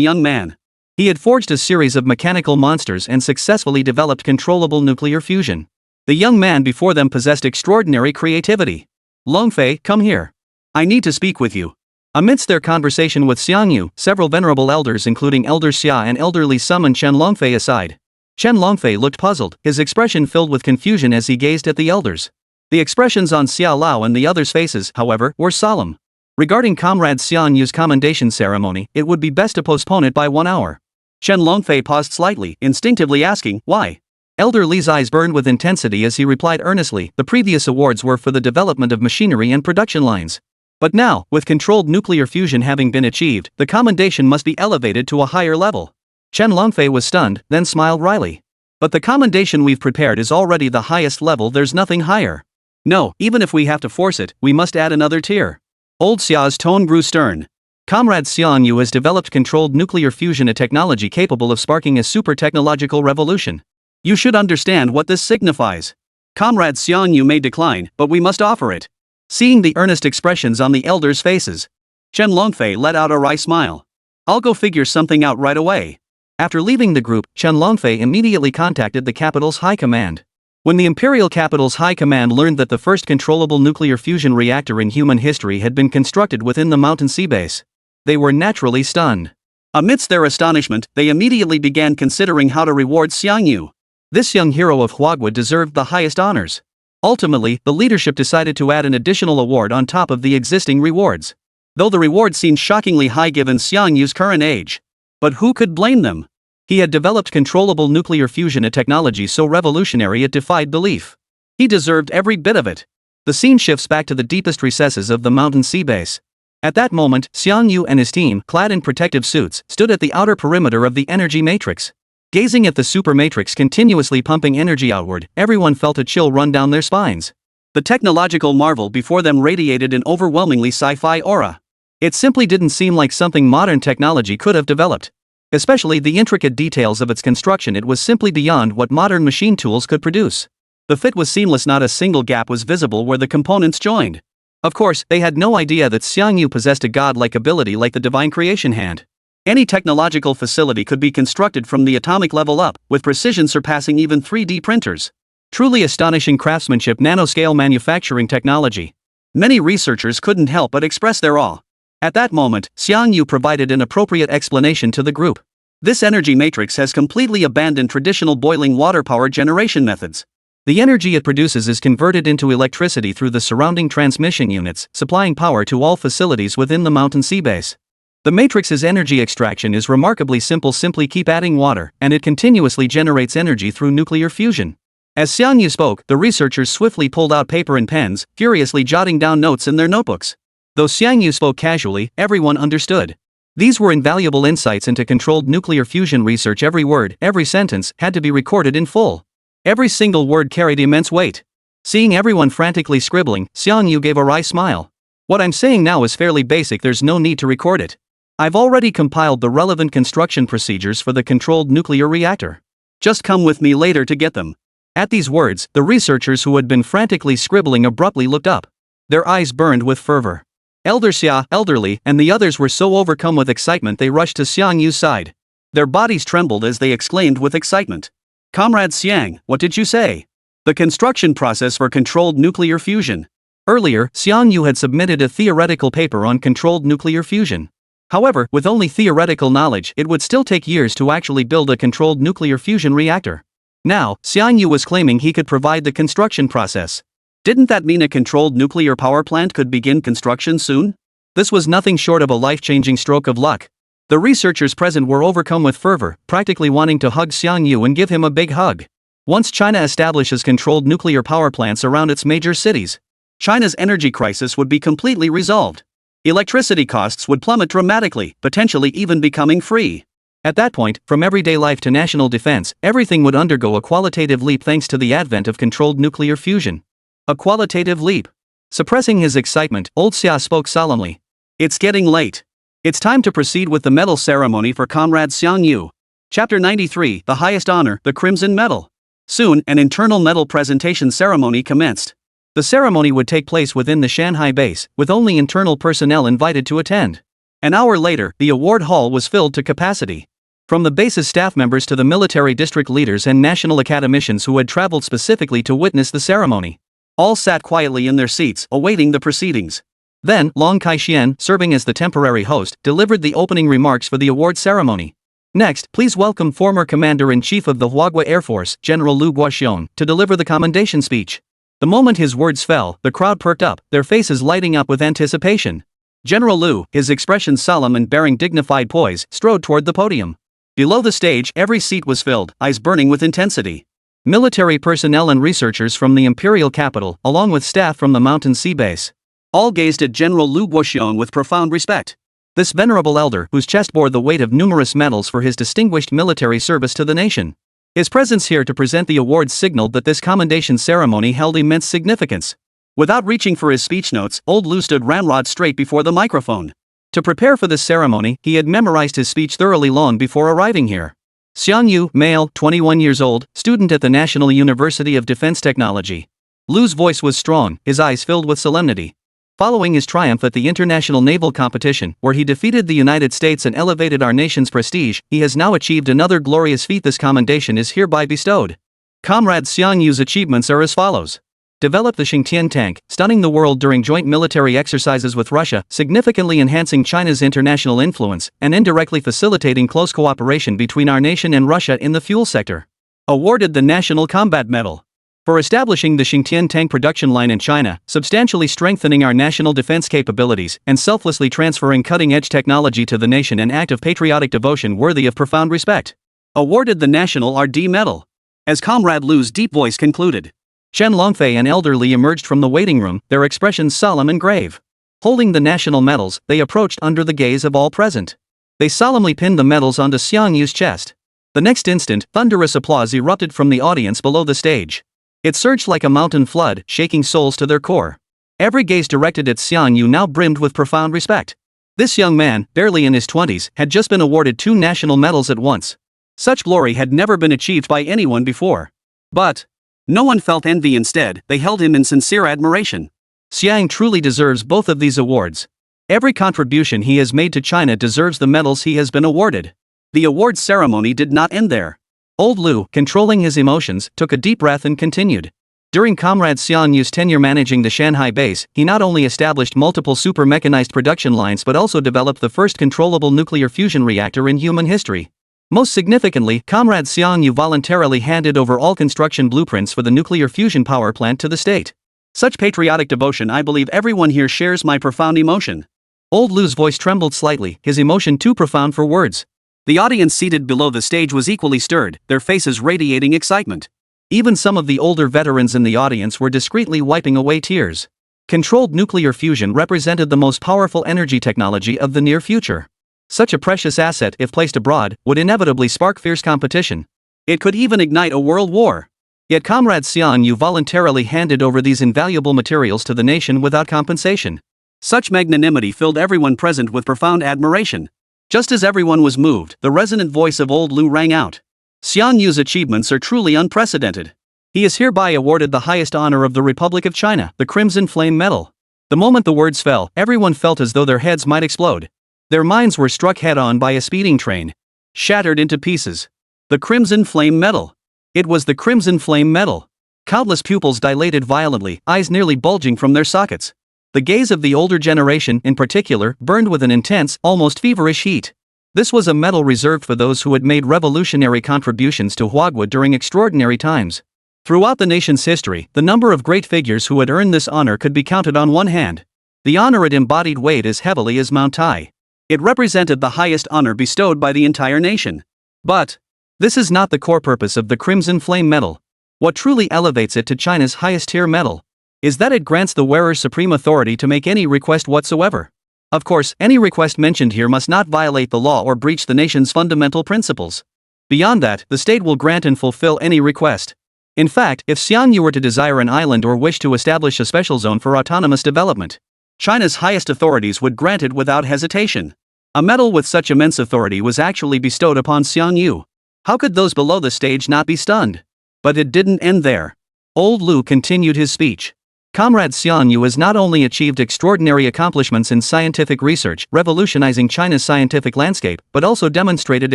young man. He had forged a series of mechanical monsters and successfully developed controllable nuclear fusion. The young man before them possessed extraordinary creativity. Longfei, come here. I need to speak with you. Amidst their conversation with Xiangyu, several venerable elders including Elder Xia and Elder Li summoned Chen Longfei aside. Chen Longfei looked puzzled, his expression filled with confusion as he gazed at the elders. The expressions on Xia Lao and the others' faces, however, were solemn. Regarding Comrade Xiangyu's commendation ceremony, it would be best to postpone it by 1 hour. Chen Longfei paused slightly, instinctively asking, why? Elder Li's eyes burned with intensity as he replied earnestly, the previous awards were for the development of machinery and production lines. But now, with controlled nuclear fusion having been achieved, the commendation must be elevated to a higher level. Chen Longfei was stunned, then smiled wryly. But the commendation we've prepared is already the highest level, there's nothing higher. No, even if we have to force it, we must add another tier. Old Xia's tone grew stern. Comrade Xiangyu has developed controlled nuclear fusion, a technology capable of sparking a super technological revolution. You should understand what this signifies. Comrade Xiangyu may decline, but we must offer it. Seeing the earnest expressions on the elders' faces, Chen Longfei let out a wry smile. I'll go figure something out right away. After leaving the group, Chen Longfei immediately contacted the capital's high command. When the imperial capital's high command learned that the first controllable nuclear fusion reactor in human history had been constructed within the mountain sea base, they were naturally stunned. Amidst their astonishment, they immediately began considering how to reward Xiangyu. This young hero of Huagua deserved the highest honors. Ultimately, the leadership decided to add an additional award on top of the existing rewards. Though the reward seemed shockingly high given Xiangyu's current age. But who could blame them? He had developed controllable nuclear fusion, a technology so revolutionary it defied belief. He deserved every bit of it. The scene shifts back to the deepest recesses of the mountain sea base. At that moment, Xiangyu and his team, clad in protective suits, stood at the outer perimeter of the energy matrix. Gazing at the super matrix continuously pumping energy outward, everyone felt a chill run down their spines. The technological marvel before them radiated an overwhelmingly sci-fi aura. It simply didn't seem like something modern technology could have developed. Especially the intricate details of its construction, it was simply beyond what modern machine tools could produce. The fit was seamless, not a single gap was visible where the components joined. Of course, they had no idea that Xiangyu possessed a godlike ability like the divine creation hand. Any technological facility could be constructed from the atomic level up, with precision surpassing even 3D printers. Truly astonishing craftsmanship, nanoscale manufacturing technology. Many researchers couldn't help but express their awe. At that moment, Xiangyu provided an appropriate explanation to the group. This energy matrix has completely abandoned traditional boiling water power generation methods. The energy it produces is converted into electricity through the surrounding transmission units, supplying power to all facilities within the mountain sea base. The matrix's energy extraction is remarkably simple. Simply keep adding water, and it continuously generates energy through nuclear fusion. As Xiangyu spoke, the researchers swiftly pulled out paper and pens, furiously jotting down notes in their notebooks. Though Xiangyu spoke casually, everyone understood. These were invaluable insights into controlled nuclear fusion research. Every word, every sentence, had to be recorded in full. Every single word carried immense weight. Seeing everyone frantically scribbling, Xiangyu gave a wry smile. What I'm saying now is fairly basic, there's no need to record it. I've already compiled the relevant construction procedures for the controlled nuclear reactor. Just come with me later to get them. At these words, the researchers who had been frantically scribbling abruptly looked up. Their eyes burned with fervor. Elder Xia, elderly, and the others were so overcome with excitement they rushed to Xiangyu's side. Their bodies trembled as they exclaimed with excitement. Comrade Xiang, what did you say? The construction process for controlled nuclear fusion. Earlier, Xiangyu had submitted a theoretical paper on controlled nuclear fusion. However, with only theoretical knowledge, it would still take years to actually build a controlled nuclear fusion reactor. Now, Xiangyu was claiming he could provide the construction process. Didn't that mean a controlled nuclear power plant could begin construction soon? This was nothing short of a life-changing stroke of luck. The researchers present were overcome with fervor, practically wanting to hug Xiangyu and give him a big hug. Once China establishes controlled nuclear power plants around its major cities, China's energy crisis would be completely resolved. Electricity costs would plummet dramatically, potentially even becoming free. At that point, from everyday life to national defense, everything would undergo a qualitative leap thanks to the advent of controlled nuclear fusion. A qualitative leap. Suppressing his excitement, old Xia spoke solemnly. It's getting late. It's time to proceed with the medal ceremony for Comrade Xiangyu. Chapter 93, The Highest Honor, the Crimson Medal. Soon, an internal medal presentation ceremony commenced. The ceremony would take place within the Shanghai base, with only internal personnel invited to attend. An hour later, the award hall was filled to capacity. From the base's staff members to the military district leaders and national academicians who had traveled specifically to witness the ceremony. All sat quietly in their seats, awaiting the proceedings. Then, Long Kai-shian, serving as the temporary host, delivered the opening remarks for the award ceremony. Next, please welcome former Commander-in-Chief of the Huagua Air Force, General Lu Guoxiong, to deliver the commendation speech. The moment his words fell, the crowd perked up, their faces lighting up with anticipation. General Lu, his expression solemn and bearing dignified poise, strode toward the podium. Below the stage, every seat was filled, eyes burning with intensity. Military personnel and researchers from the imperial capital, along with staff from the mountain sea base. All gazed at General Lu Guoxiong with profound respect. This venerable elder, whose chest bore the weight of numerous medals for his distinguished military service to the nation. His presence here to present the awards signaled that this commendation ceremony held immense significance. Without reaching for his speech notes, old Lu stood ramrod straight before the microphone. To prepare for this ceremony, he had memorized his speech thoroughly long before arriving here. Xiang Yu, male, 21 years old, student at the National University of Defense Technology. Lu's voice was strong, his eyes filled with solemnity. Following his triumph at the International Naval Competition, where he defeated the United States and elevated our nation's prestige, he has now achieved another glorious feat. This commendation is hereby bestowed. Comrade Xiang Yu's achievements are as follows. Developed the Xingtian tank, stunning the world during joint military exercises with Russia, significantly enhancing China's international influence, and indirectly facilitating close cooperation between our nation and Russia in the fuel sector. Awarded the National Combat Medal. For establishing the Xingtian tank production line in China, substantially strengthening our national defense capabilities, and selflessly transferring cutting-edge technology to the nation, an act of patriotic devotion worthy of profound respect. Awarded the National RD Medal. As Comrade Lu's deep voice concluded, Chen Longfei and Elder Li emerged from the waiting room, their expressions solemn and grave. Holding the national medals, they approached under the gaze of all present. They solemnly pinned the medals onto Xiang Yu's chest. The next instant, thunderous applause erupted from the audience below the stage. It surged like a mountain flood, shaking souls to their core. Every gaze directed at Xiang Yu now brimmed with profound respect. This young man, barely in his 20s, had just been awarded 2 national medals at once. Such glory had never been achieved by anyone before. But no one felt envy. Instead, they held him in sincere admiration. Xiang truly deserves both of these awards. Every contribution he has made to China deserves the medals he has been awarded. The awards ceremony did not end there. Old Lu, controlling his emotions, took a deep breath and continued. During Comrade Xiang Yu's tenure managing the Shanghai base, he not only established multiple super-mechanized production lines but also developed the first controllable nuclear fusion reactor in human history. Most significantly, Comrade Xiang Yu voluntarily handed over all construction blueprints for the nuclear fusion power plant to the state. Such patriotic devotion, I believe everyone here shares my profound emotion. Old Lu's voice trembled slightly, his emotion too profound for words. The audience seated below the stage was equally stirred, their faces radiating excitement. Even some of the older veterans in the audience were discreetly wiping away tears. Controlled nuclear fusion represented the most powerful energy technology of the near future. Such a precious asset, if placed abroad, would inevitably spark fierce competition. It could even ignite a world war. Yet Comrade Xiang Yu voluntarily handed over these invaluable materials to the nation without compensation. Such magnanimity filled everyone present with profound admiration. Just as everyone was moved, the resonant voice of old Lu rang out. Xiang Yu's achievements are truly unprecedented. He is hereby awarded the highest honor of the Republic of China, the Crimson Flame Medal. The moment the words fell, everyone felt as though their heads might explode. Their minds were struck head-on by a speeding train. Shattered into pieces. The Crimson Flame Medal. It was the Crimson Flame Medal. Countless pupils dilated violently, eyes nearly bulging from their sockets. The gaze of the older generation, in particular, burned with an intense, almost feverish heat. This was a medal reserved for those who had made revolutionary contributions to Huagua during extraordinary times. Throughout the nation's history, the number of great figures who had earned this honor could be counted on one hand. The honor it embodied weighed as heavily as Mount Tai. It represented the highest honor bestowed by the entire nation. But this is not the core purpose of the Crimson Flame Medal. What truly elevates it to China's highest tier medal is that it grants the wearer supreme authority to make any request whatsoever. Of course, any request mentioned here must not violate the law or breach the nation's fundamental principles. Beyond that, the state will grant and fulfill any request. In fact, if Xiang Yu were to desire an island or wish to establish a special zone for autonomous development, China's highest authorities would grant it without hesitation. A medal with such immense authority was actually bestowed upon Xiang Yu. How could those below the stage not be stunned? But it didn't end there. Old Lu continued his speech. Comrade Xiang Yu has not only achieved extraordinary accomplishments in scientific research, revolutionizing China's scientific landscape, but also demonstrated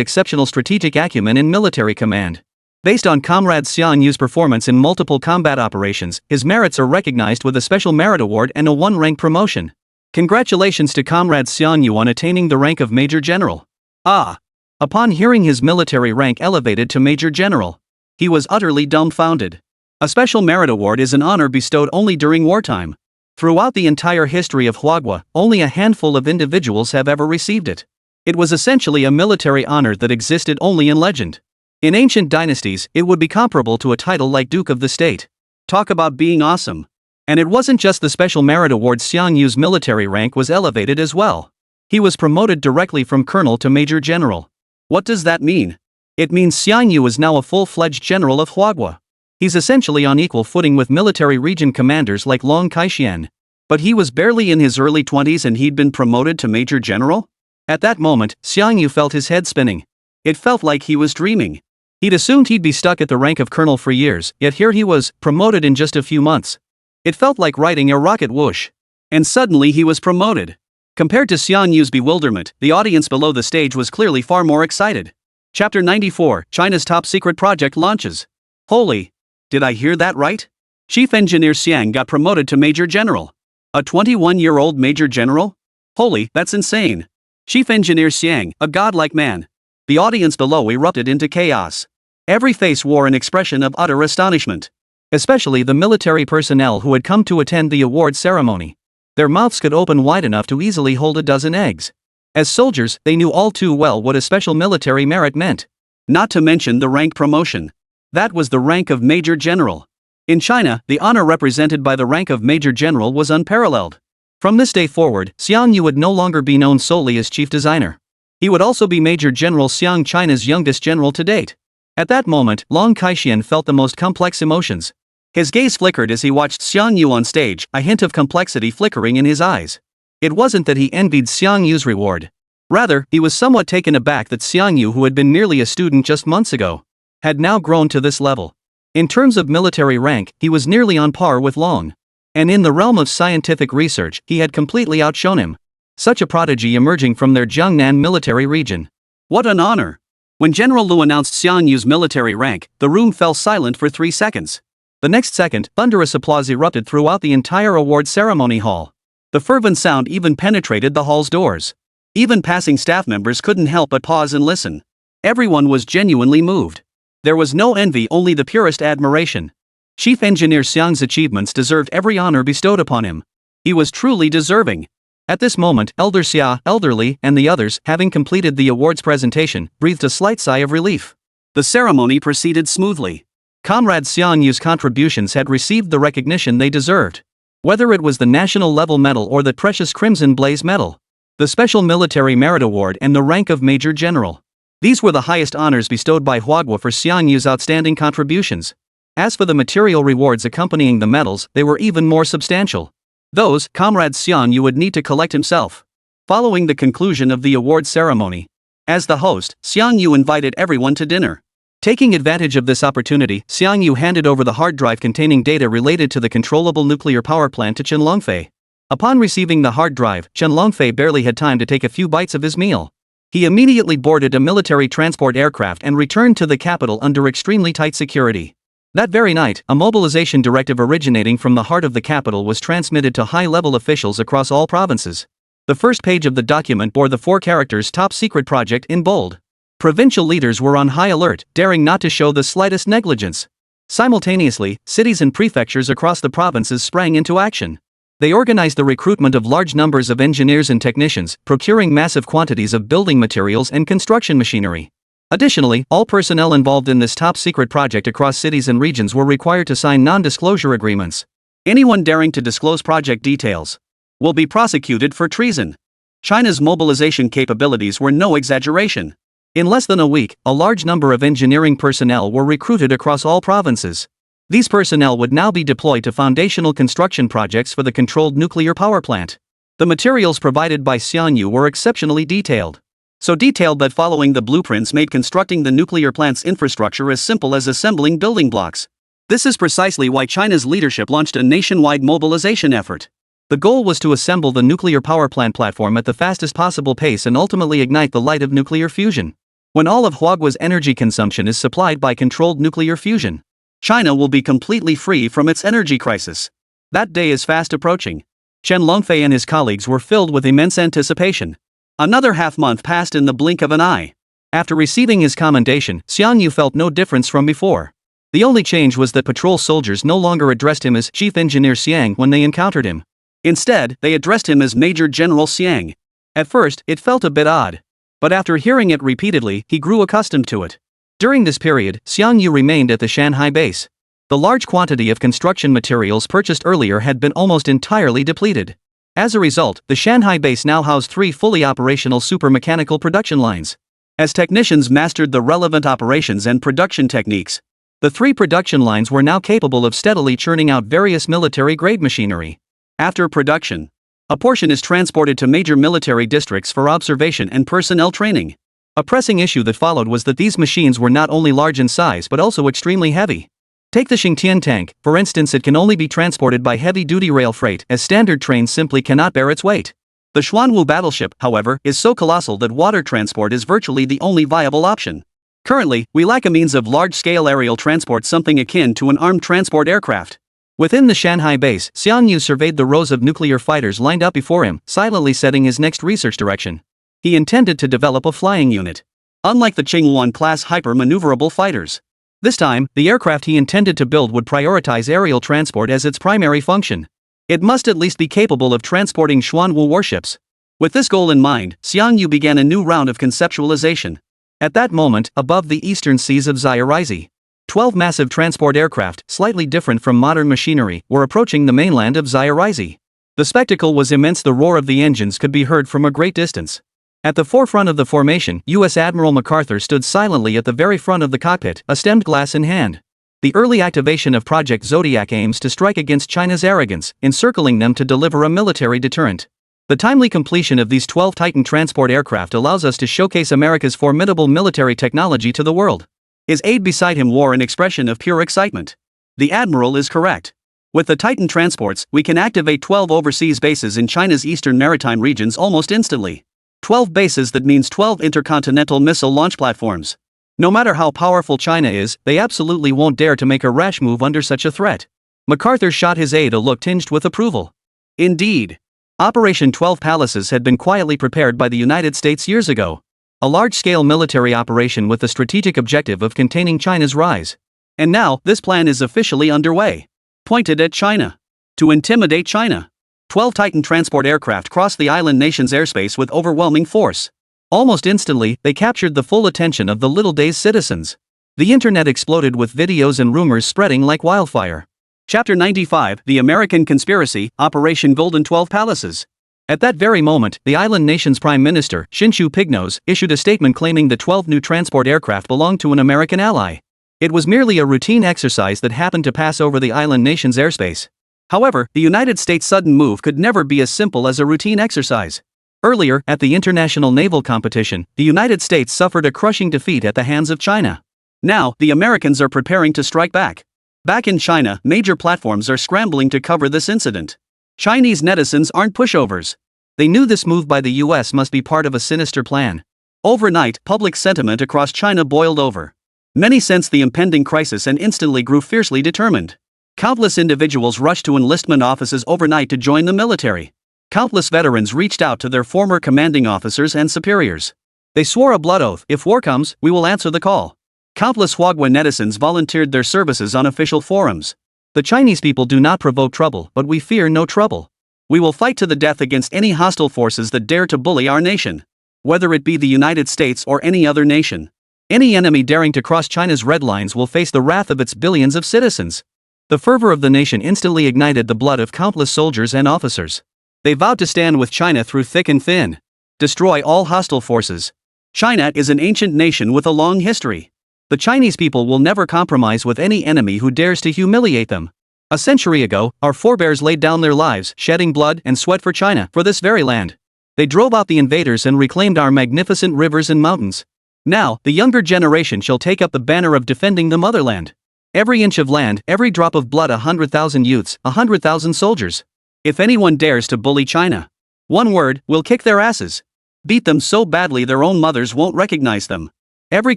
exceptional strategic acumen in military command. Based on Comrade Xiang Yu's performance in multiple combat operations, his merits are recognized with a special merit award and a 1-rank promotion. Congratulations to Comrade Xiang Yu on attaining the rank of Major General. Upon hearing his military rank elevated to Major General, he was utterly dumbfounded. A special merit award is an honor bestowed only during wartime. Throughout the entire history of Huagua, only a handful of individuals have ever received it. It was essentially a military honor that existed only in legend. In ancient dynasties, it would be comparable to a title like Duke of the State. Talk about being awesome. And it wasn't just the Special Merit Award. Xiang military rank was elevated as well. He was promoted directly from colonel to major general. What does that mean? It means Xiang is now a full-fledged general of Huagua. He's essentially on equal footing with military region commanders like Long Kaixian. But he was barely in his early 20s and he'd been promoted to major general? At that moment, Xiang felt his head spinning. It felt like he was dreaming. He'd assumed he'd be stuck at the rank of colonel for years, yet here he was, promoted in just a few months. It felt like riding a rocket whoosh. And suddenly he was promoted. Compared to Xiang bewilderment, the audience below the stage was clearly far more excited. Chapter 94, China's top secret project launches. Holy! Did I hear that right? Chief Engineer Xiang got promoted to Major General. A 21-year-old Major General? Holy, that's insane. Chief Engineer Xiang, a godlike man. The audience below erupted into chaos. Every face wore an expression of utter astonishment. Especially the military personnel who had come to attend the award ceremony. Their mouths could open wide enough to easily hold a dozen eggs. As soldiers, they knew all too well what a special military merit meant. Not to mention the rank promotion. That was the rank of Major General. In China, the honor represented by the rank of Major General was unparalleled. From this day forward, Xiang would no longer be known solely as chief designer. He would also be Major General Xiang, China's youngest general to date. At that moment, Long Kaixian felt the most complex emotions. His gaze flickered as he watched Xiang on stage, a hint of complexity flickering in his eyes. It wasn't that he envied Xiang reward. Rather, he was somewhat taken aback that Xiang, who had been merely a student just months ago, had now grown to this level. In terms of military rank, he was nearly on par with Long. And in the realm of scientific research, he had completely outshone him. Such a prodigy emerging from their Jiangnan military region. What an honor! When General Liu announced Xiang military rank, the room fell silent for 3 seconds. The next second, thunderous applause erupted throughout the entire award ceremony hall. The fervent sound even penetrated the hall's doors. Even passing staff members couldn't help but pause and listen. Everyone was genuinely moved. There was no envy, only the purest admiration. Chief Engineer Xiang's achievements deserved every honor bestowed upon him. He was truly deserving. At this moment, Elder Xia, Elderly, and the others, having completed the awards presentation, breathed a slight sigh of relief. The ceremony proceeded smoothly. Comrade Xiang's contributions had received the recognition they deserved. Whether it was the national level medal or the precious Crimson Blaze medal, the Special Military Merit Award and the rank of Major General. These were the highest honors bestowed by Huagua for Xiang's outstanding contributions. As for the material rewards accompanying the medals, they were even more substantial. Those, Comrade Xiang would need to collect himself. Following the conclusion of the award ceremony, as the host, Xiang invited everyone to dinner. Taking advantage of this opportunity, Xiang handed over the hard drive containing data related to the controllable nuclear power plant to Chen Longfei. Upon receiving the hard drive, Chen Longfei barely had time to take a few bites of his meal. He immediately boarded a military transport aircraft and returned to the capital under extremely tight security. That very night, a mobilization directive originating from the heart of the capital was transmitted to high-level officials across all provinces. The first page of the document bore the 4 characters "Top Secret Project" in bold. Provincial leaders were on high alert, daring not to show the slightest negligence. Simultaneously, cities and prefectures across the provinces sprang into action. They organized the recruitment of large numbers of engineers and technicians, procuring massive quantities of building materials and construction machinery. Additionally, all personnel involved in this top-secret project across cities and regions were required to sign non-disclosure agreements. Anyone daring to disclose project details will be prosecuted for treason. China's mobilization capabilities were no exaggeration. In less than a week, a large number of engineering personnel were recruited across all provinces. These personnel would now be deployed to foundational construction projects for the controlled nuclear power plant. The materials provided by Xiang were exceptionally detailed. So detailed that following the blueprints made constructing the nuclear plant's infrastructure as simple as assembling building blocks. This is precisely why China's leadership launched a nationwide mobilization effort. The goal was to assemble the nuclear power plant platform at the fastest possible pace and ultimately ignite the light of nuclear fusion. When all of Huagua's energy consumption is supplied by controlled nuclear fusion, China will be completely free from its energy crisis. That day is fast approaching. Chen Longfei and his colleagues were filled with immense anticipation. Another half-month passed in the blink of an eye. After receiving his commendation, Xiang felt no difference from before. The only change was that patrol soldiers no longer addressed him as Chief Engineer Xiang when they encountered him. Instead, they addressed him as Major General Xiang. At first, it felt a bit odd. But after hearing it repeatedly, he grew accustomed to it. During this period, Xiang remained at the Shanghai base. The large quantity of construction materials purchased earlier had been almost entirely depleted. As a result, the Shanghai base now housed 3 fully operational super-mechanical production lines. As technicians mastered the relevant operations and production techniques, the 3 production lines were now capable of steadily churning out various military-grade machinery. After production, a portion is transported to major military districts for observation and personnel training. A pressing issue that followed was that these machines were not only large in size but also extremely heavy. Take the Xingtian tank, for instance. It can only be transported by heavy-duty rail freight, as standard trains simply cannot bear its weight. The Xuanwu battleship, however, is so colossal that water transport is virtually the only viable option. Currently, we lack a means of large-scale aerial transport, something akin to an armed transport aircraft. Within the Shanghai base, Xiangyu surveyed the rows of nuclear fighters lined up before him, silently setting his next research direction. He intended to develop a flying unit. Unlike the TianGou-class hyper-maneuverable fighters, this time, the aircraft he intended to build would prioritize aerial transport as its primary function. It must at least be capable of transporting Xuanwu warships. With this goal in mind, Xiangyu began a new round of conceptualization. At that moment, above the eastern seas of Zairizi, 12 massive transport aircraft, slightly different from modern machinery, were approaching the mainland of Zairizi. The spectacle was immense. The roar of the engines could be heard from a great distance. At the forefront of the formation, U.S. Admiral MacArthur stood silently at the very front of the cockpit, a stemmed glass in hand. The early activation of Project Zodiac aims to strike against China's arrogance, encircling them to deliver a military deterrent. The timely completion of these 12 Titan transport aircraft allows us to showcase America's formidable military technology to the world. His aide beside him wore an expression of pure excitement. The Admiral is correct. With the Titan transports, we can activate 12 overseas bases in China's eastern maritime regions almost instantly. 12 bases, that means 12 intercontinental missile launch platforms. No matter how powerful China is, they absolutely won't dare to make a rash move under such a threat. MacArthur shot his aide a look tinged with approval. Indeed. Operation 12 Palaces had been quietly prepared by the United States years ago. A large-scale military operation with the strategic objective of containing China's rise. And now, this plan is officially underway. Pointed at China. To intimidate China. 12 Titan transport aircraft crossed the island nation's airspace with overwhelming force. Almost instantly, they captured the full attention of the little day's citizens. The internet exploded with videos and rumors spreading like wildfire. Chapter 95, The American Conspiracy, Operation Golden 12 Palaces. At that very moment, the island nation's Prime Minister, Shinshu Pignose, issued a statement claiming the 12 new transport aircraft belonged to an American ally. It was merely a routine exercise that happened to pass over the island nation's airspace. However, the United States' sudden move could never be as simple as a routine exercise. Earlier, at the international naval competition, the United States suffered a crushing defeat at the hands of China. Now, the Americans are preparing to strike back. Back in China, major platforms are scrambling to cover this incident. Chinese netizens aren't pushovers. They knew this move by the US must be part of a sinister plan. Overnight, public sentiment across China boiled over. Many sensed the impending crisis and instantly grew fiercely determined. Countless individuals rushed to enlistment offices overnight to join the military. Countless veterans reached out to their former commanding officers and superiors. They swore a blood oath: if war comes, we will answer the call. Countless Huagua netizens volunteered their services on official forums. The Chinese people do not provoke trouble, but we fear no trouble. We will fight to the death against any hostile forces that dare to bully our nation. Whether it be the United States or any other nation. Any enemy daring to cross China's red lines will face the wrath of its billions of citizens. The fervor of the nation instantly ignited the blood of countless soldiers and officers. They vowed to stand with China through thick and thin. Destroy all hostile forces. China is an ancient nation with a long history. The Chinese people will never compromise with any enemy who dares to humiliate them. A century ago, our forebears laid down their lives, shedding blood and sweat for China, for this very land. They drove out the invaders and reclaimed our magnificent rivers and mountains. Now, the younger generation shall take up the banner of defending the motherland. Every inch of land, every drop of blood, 100,000 youths, 100,000 soldiers. If anyone dares to bully China, one word, we'll kick their asses. Beat them so badly their own mothers won't recognize them. Every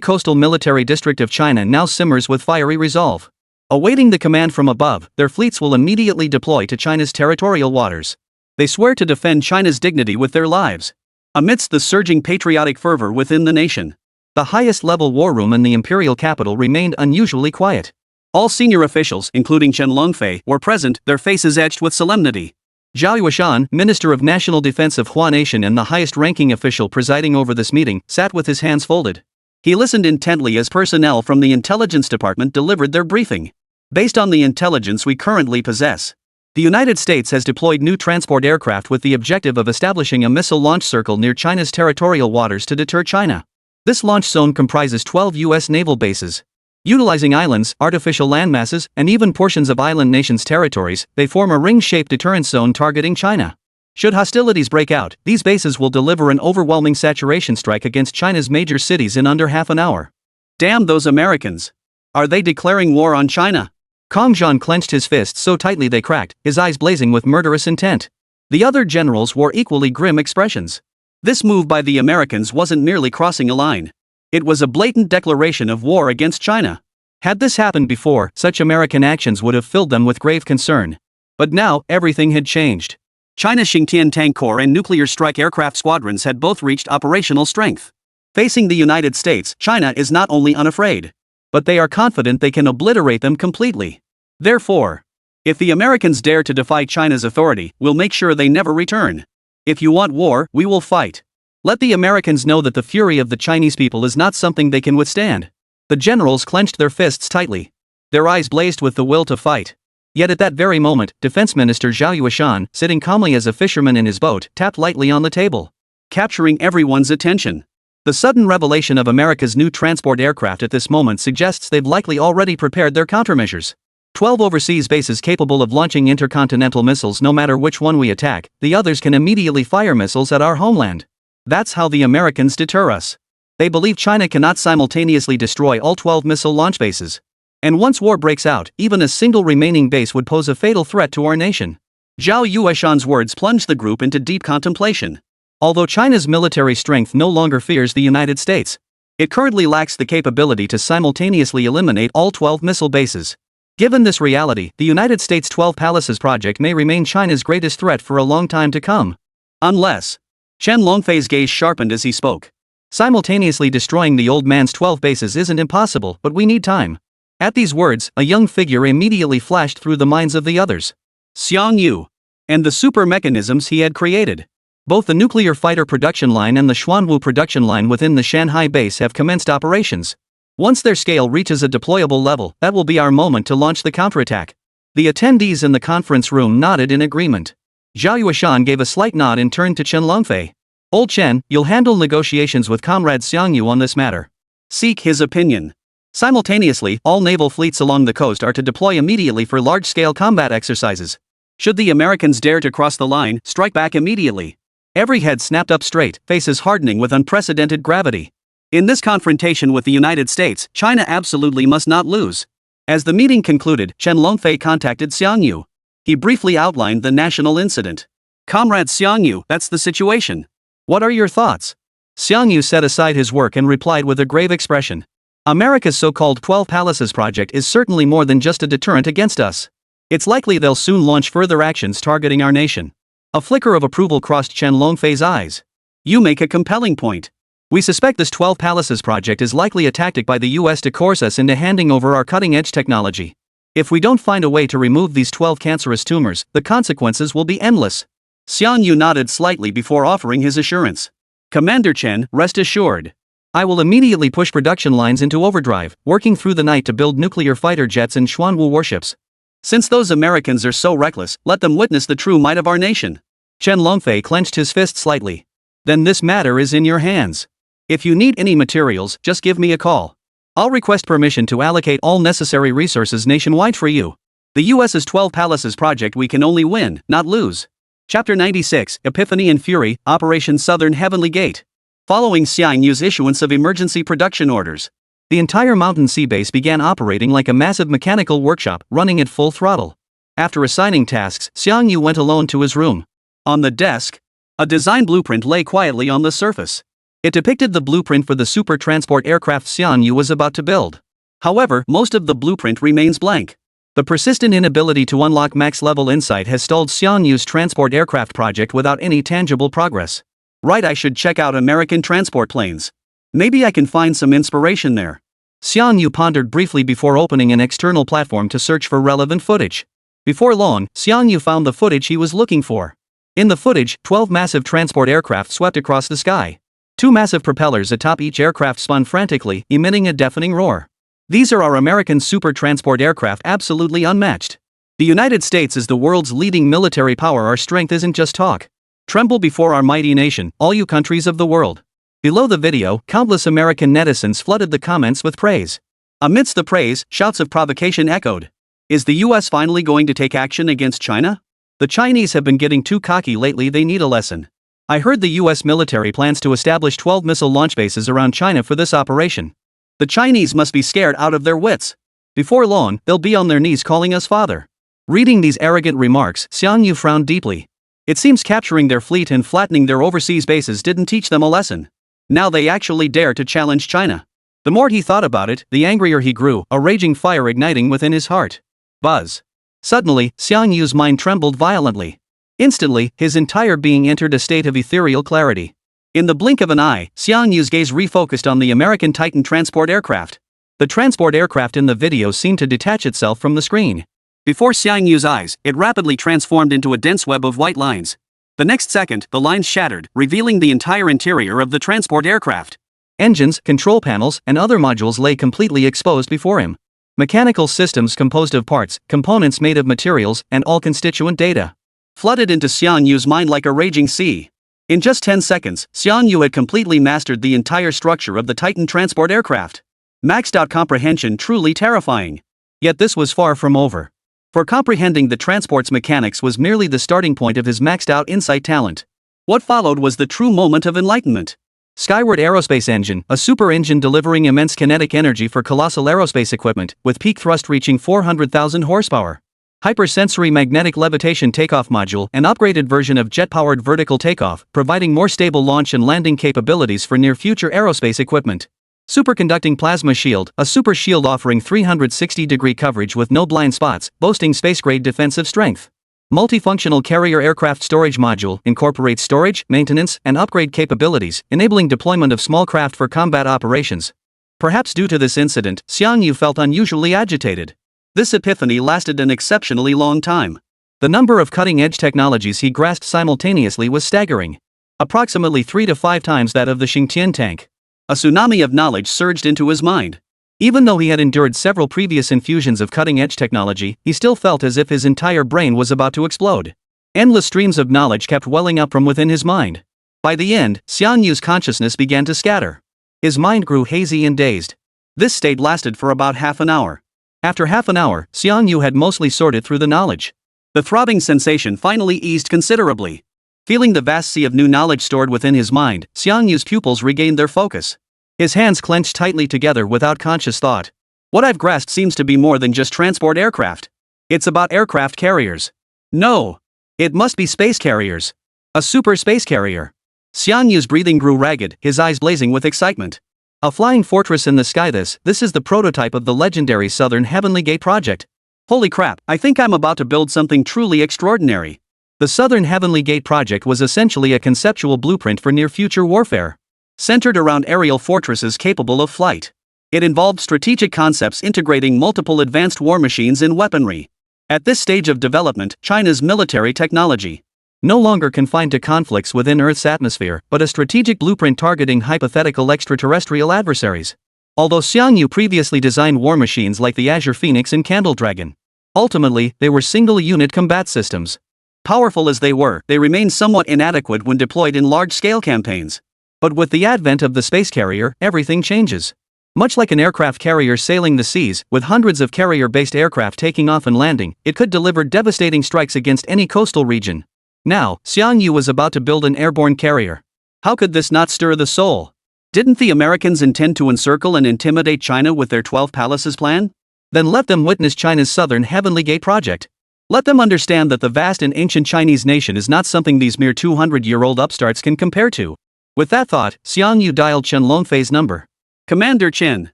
coastal military district of China now simmers with fiery resolve. Awaiting the command from above, their fleets will immediately deploy to China's territorial waters. They swear to defend China's dignity with their lives. Amidst the surging patriotic fervor within the nation, the highest-level war room in the imperial capital remained unusually quiet. All senior officials, including Chen Longfei, were present, their faces etched with solemnity. Zhao Yueshan, Minister of National Defense of Hua Nation and the highest-ranking official presiding over this meeting, sat with his hands folded. He listened intently as personnel from the intelligence department delivered their briefing. Based on the intelligence we currently possess, the United States has deployed new transport aircraft with the objective of establishing a missile launch circle near China's territorial waters to deter China. This launch zone comprises 12 U.S. naval bases. Utilizing islands, artificial landmasses, and even portions of island nations' territories, they form a ring-shaped deterrence zone targeting China. Should hostilities break out, these bases will deliver an overwhelming saturation strike against China's major cities in under half an hour. Damn those Americans! Are they declaring war on China? Kang Zhan clenched his fists so tightly they cracked, his eyes blazing with murderous intent. The other generals wore equally grim expressions. This move by the Americans wasn't merely crossing a line. It was a blatant declaration of war against China. Had this happened before, such American actions would have filled them with grave concern. But now, everything had changed. China's Xingtian Tank Corps and nuclear strike aircraft squadrons had both reached operational strength. Facing the United States, China is not only unafraid, but they are confident they can obliterate them completely. Therefore, if the Americans dare to defy China's authority, we'll make sure they never return. If you want war, we will fight. Let the Americans know that the fury of the Chinese people is not something they can withstand. The generals clenched their fists tightly. Their eyes blazed with the will to fight. Yet at that very moment, Defense Minister Zhao Yueshan, sitting calmly as a fisherman in his boat, tapped lightly on the table, capturing everyone's attention. The sudden revelation of America's new transport aircraft at this moment suggests they've likely already prepared their countermeasures. 12 overseas bases capable of launching intercontinental missiles. No matter which one we attack, the others can immediately fire missiles at our homeland. That's how the Americans deter us. They believe China cannot simultaneously destroy all 12 missile launch bases. And once war breaks out, even a single remaining base would pose a fatal threat to our nation. Zhao Yueshan's words plunged the group into deep contemplation. Although China's military strength no longer fears the United States, it currently lacks the capability to simultaneously eliminate all 12 missile bases. Given this reality, the United States 12 Palaces project may remain China's greatest threat for a long time to come. Unless... Chen Longfei's gaze sharpened as he spoke. Simultaneously destroying the old man's 12 bases isn't impossible, but we need time. At these words, a young figure immediately flashed through the minds of the others. Xiang Yu. And the super mechanisms he had created. Both the nuclear fighter production line and the Xuanwu production line within the Shanghai base have commenced operations. Once their scale reaches a deployable level, that will be our moment to launch the counterattack. The attendees in the conference room nodded in agreement. Zhao Yueshan gave a slight nod and turned to Chen Longfei. Old Chen, you'll handle negotiations with Comrade Xiang Yu on this matter. Seek his opinion. Simultaneously, all naval fleets along the coast are to deploy immediately for large-scale combat exercises. Should the Americans dare to cross the line, strike back immediately. Every head snapped up straight, faces hardening with unprecedented gravity. In this confrontation with the United States, China absolutely must not lose. As the meeting concluded, Chen Longfei contacted Xiang Yu. He briefly outlined the national incident. Comrade Xiang Yu, that's the situation. What are your thoughts? Xiang Yu set aside his work and replied with a grave expression. America's so-called 12 Palaces project is certainly more than just a deterrent against us. It's likely they'll soon launch further actions targeting our nation. A flicker of approval crossed Chen Longfei's eyes. You make a compelling point. We suspect this 12 Palaces project is likely a tactic by the US to coerce us into handing over our cutting-edge technology. If we don't find a way to remove these 12 cancerous tumors, the consequences will be endless. Xiang Yu nodded slightly before offering his assurance. Commander Chen, rest assured. I will immediately push production lines into overdrive, working through the night to build nuclear fighter jets and Xuanwu warships. Since those Americans are so reckless, let them witness the true might of our nation. Chen Longfei clenched his fist slightly. Then this matter is in your hands. If you need any materials, just give me a call. I'll request permission to allocate all necessary resources nationwide for you. The US's 12 Palaces project we can only win, not lose. Chapter 96, Epiphany and Fury, Operation Southern Heavenly Gate. Following Xiang Yu's issuance of emergency production orders, the entire Mountain Sea base began operating like a massive mechanical workshop running at full throttle. After assigning tasks, Xiang Yu went alone to his room. On the desk, a design blueprint lay quietly on the surface. It depicted the blueprint for the super transport aircraft Xiang Yu was about to build. However, most of the blueprint remains blank. The persistent inability to unlock max-level insight has stalled Xiang Yu's transport aircraft project without any tangible progress. Right, I should check out American transport planes. Maybe I can find some inspiration there. Xiang Yu pondered briefly before opening an external platform to search for relevant footage. Before long, Xiang Yu found the footage he was looking for. In the footage, 12 massive transport aircraft swept across the sky. 2 massive propellers atop each aircraft spun frantically, emitting a deafening roar. These are our American super transport aircraft, absolutely unmatched. The United States is the world's leading military power. Our strength isn't just talk. Tremble before our mighty nation, all you countries of the world. Below the video, countless American netizens flooded the comments with praise. Amidst the praise, shouts of provocation echoed. Is the US finally going to take action against China? The Chinese have been getting too cocky lately, they need a lesson. I heard the US military plans to establish 12 missile launch bases around China for this operation. The Chinese must be scared out of their wits. Before long, they'll be on their knees calling us father. Reading these arrogant remarks, TianGou frowned deeply. It seems capturing their fleet and flattening their overseas bases didn't teach them a lesson. Now they actually dare to challenge China. The more he thought about it, the angrier he grew, a raging fire igniting within his heart. Buzz. Suddenly, TianGou's mind trembled violently. Instantly, his entire being entered a state of ethereal clarity. In the blink of an eye, TianGou's gaze refocused on the American Titan transport aircraft. The transport aircraft in the video seemed to detach itself from the screen. Before TianGou's eyes, it rapidly transformed into a dense web of white lines. The next second, the lines shattered, revealing the entire interior of the transport aircraft. Engines, control panels, and other modules lay completely exposed before him. Mechanical systems composed of parts, components made of materials, and all constituent data flooded into TianGou's mind like a raging sea. In just 10 seconds, TianGou had completely mastered the entire structure of the Titan transport aircraft. Maxed out comprehension, truly terrifying. Yet this was far from over. For comprehending the transport's mechanics was merely the starting point of his maxed out insight talent. What followed was the true moment of enlightenment. Skyward Aerospace Engine, a super engine delivering immense kinetic energy for colossal aerospace equipment, with peak thrust reaching 400,000 horsepower. Hypersensory magnetic levitation takeoff module, an upgraded version of jet-powered vertical takeoff, providing more stable launch and landing capabilities for near-future aerospace equipment. Superconducting plasma shield, a super shield offering 360-degree coverage with no blind spots, boasting space-grade defensive strength. Multifunctional carrier aircraft storage module incorporates storage, maintenance, and upgrade capabilities, enabling deployment of small craft for combat operations. Perhaps due to this incident, TianGou felt unusually agitated. This epiphany lasted an exceptionally long time. The number of cutting-edge technologies he grasped simultaneously was staggering. Approximately 3 to 5 times that of the Xingtian tank. A tsunami of knowledge surged into his mind. Even though he had endured several previous infusions of cutting-edge technology, he still felt as if his entire brain was about to explode. Endless streams of knowledge kept welling up from within his mind. By the end, TianGou's consciousness began to scatter. His mind grew hazy and dazed. This state lasted for about half an hour. After half an hour, TianGou had mostly sorted through the knowledge. The throbbing sensation finally eased considerably. Feeling the vast sea of new knowledge stored within his mind, TianGou's pupils regained their focus. His hands clenched tightly together without conscious thought. What I've grasped seems to be more than just transport aircraft. It's about aircraft carriers. No. It must be space carriers. A super space carrier. TianGou's breathing grew ragged, his eyes blazing with excitement. A flying fortress in the sky. This is the prototype of the legendary Southern Heavenly Gate project. Holy crap, I think I'm about to build something truly extraordinary. The Southern Heavenly Gate project was essentially a conceptual blueprint for near-future warfare. Centered around aerial fortresses capable of flight. It involved strategic concepts integrating multiple advanced war machines and weaponry. At this stage of development, China's military technology, no longer confined to conflicts within Earth's atmosphere, but a strategic blueprint targeting hypothetical extraterrestrial adversaries. Although TianGou previously designed war machines like the Azure Phoenix and Candle Dragon, ultimately, they were single-unit combat systems. Powerful as they were, they remained somewhat inadequate when deployed in large-scale campaigns. But with the advent of the space carrier, everything changes. Much like an aircraft carrier sailing the seas, with hundreds of carrier-based aircraft taking off and landing, it could deliver devastating strikes against any coastal region. Now, TianGou was about to build an airborne carrier. How could this not stir the soul? Didn't the Americans intend to encircle and intimidate China with their 12 Palaces plan? Then let them witness China's Southern Heavenly Gate project. Let them understand that the vast and ancient Chinese nation is not something these mere 200-year-old upstarts can compare to. With that thought, TianGou dialed Chen Longfei's number. Commander Chen.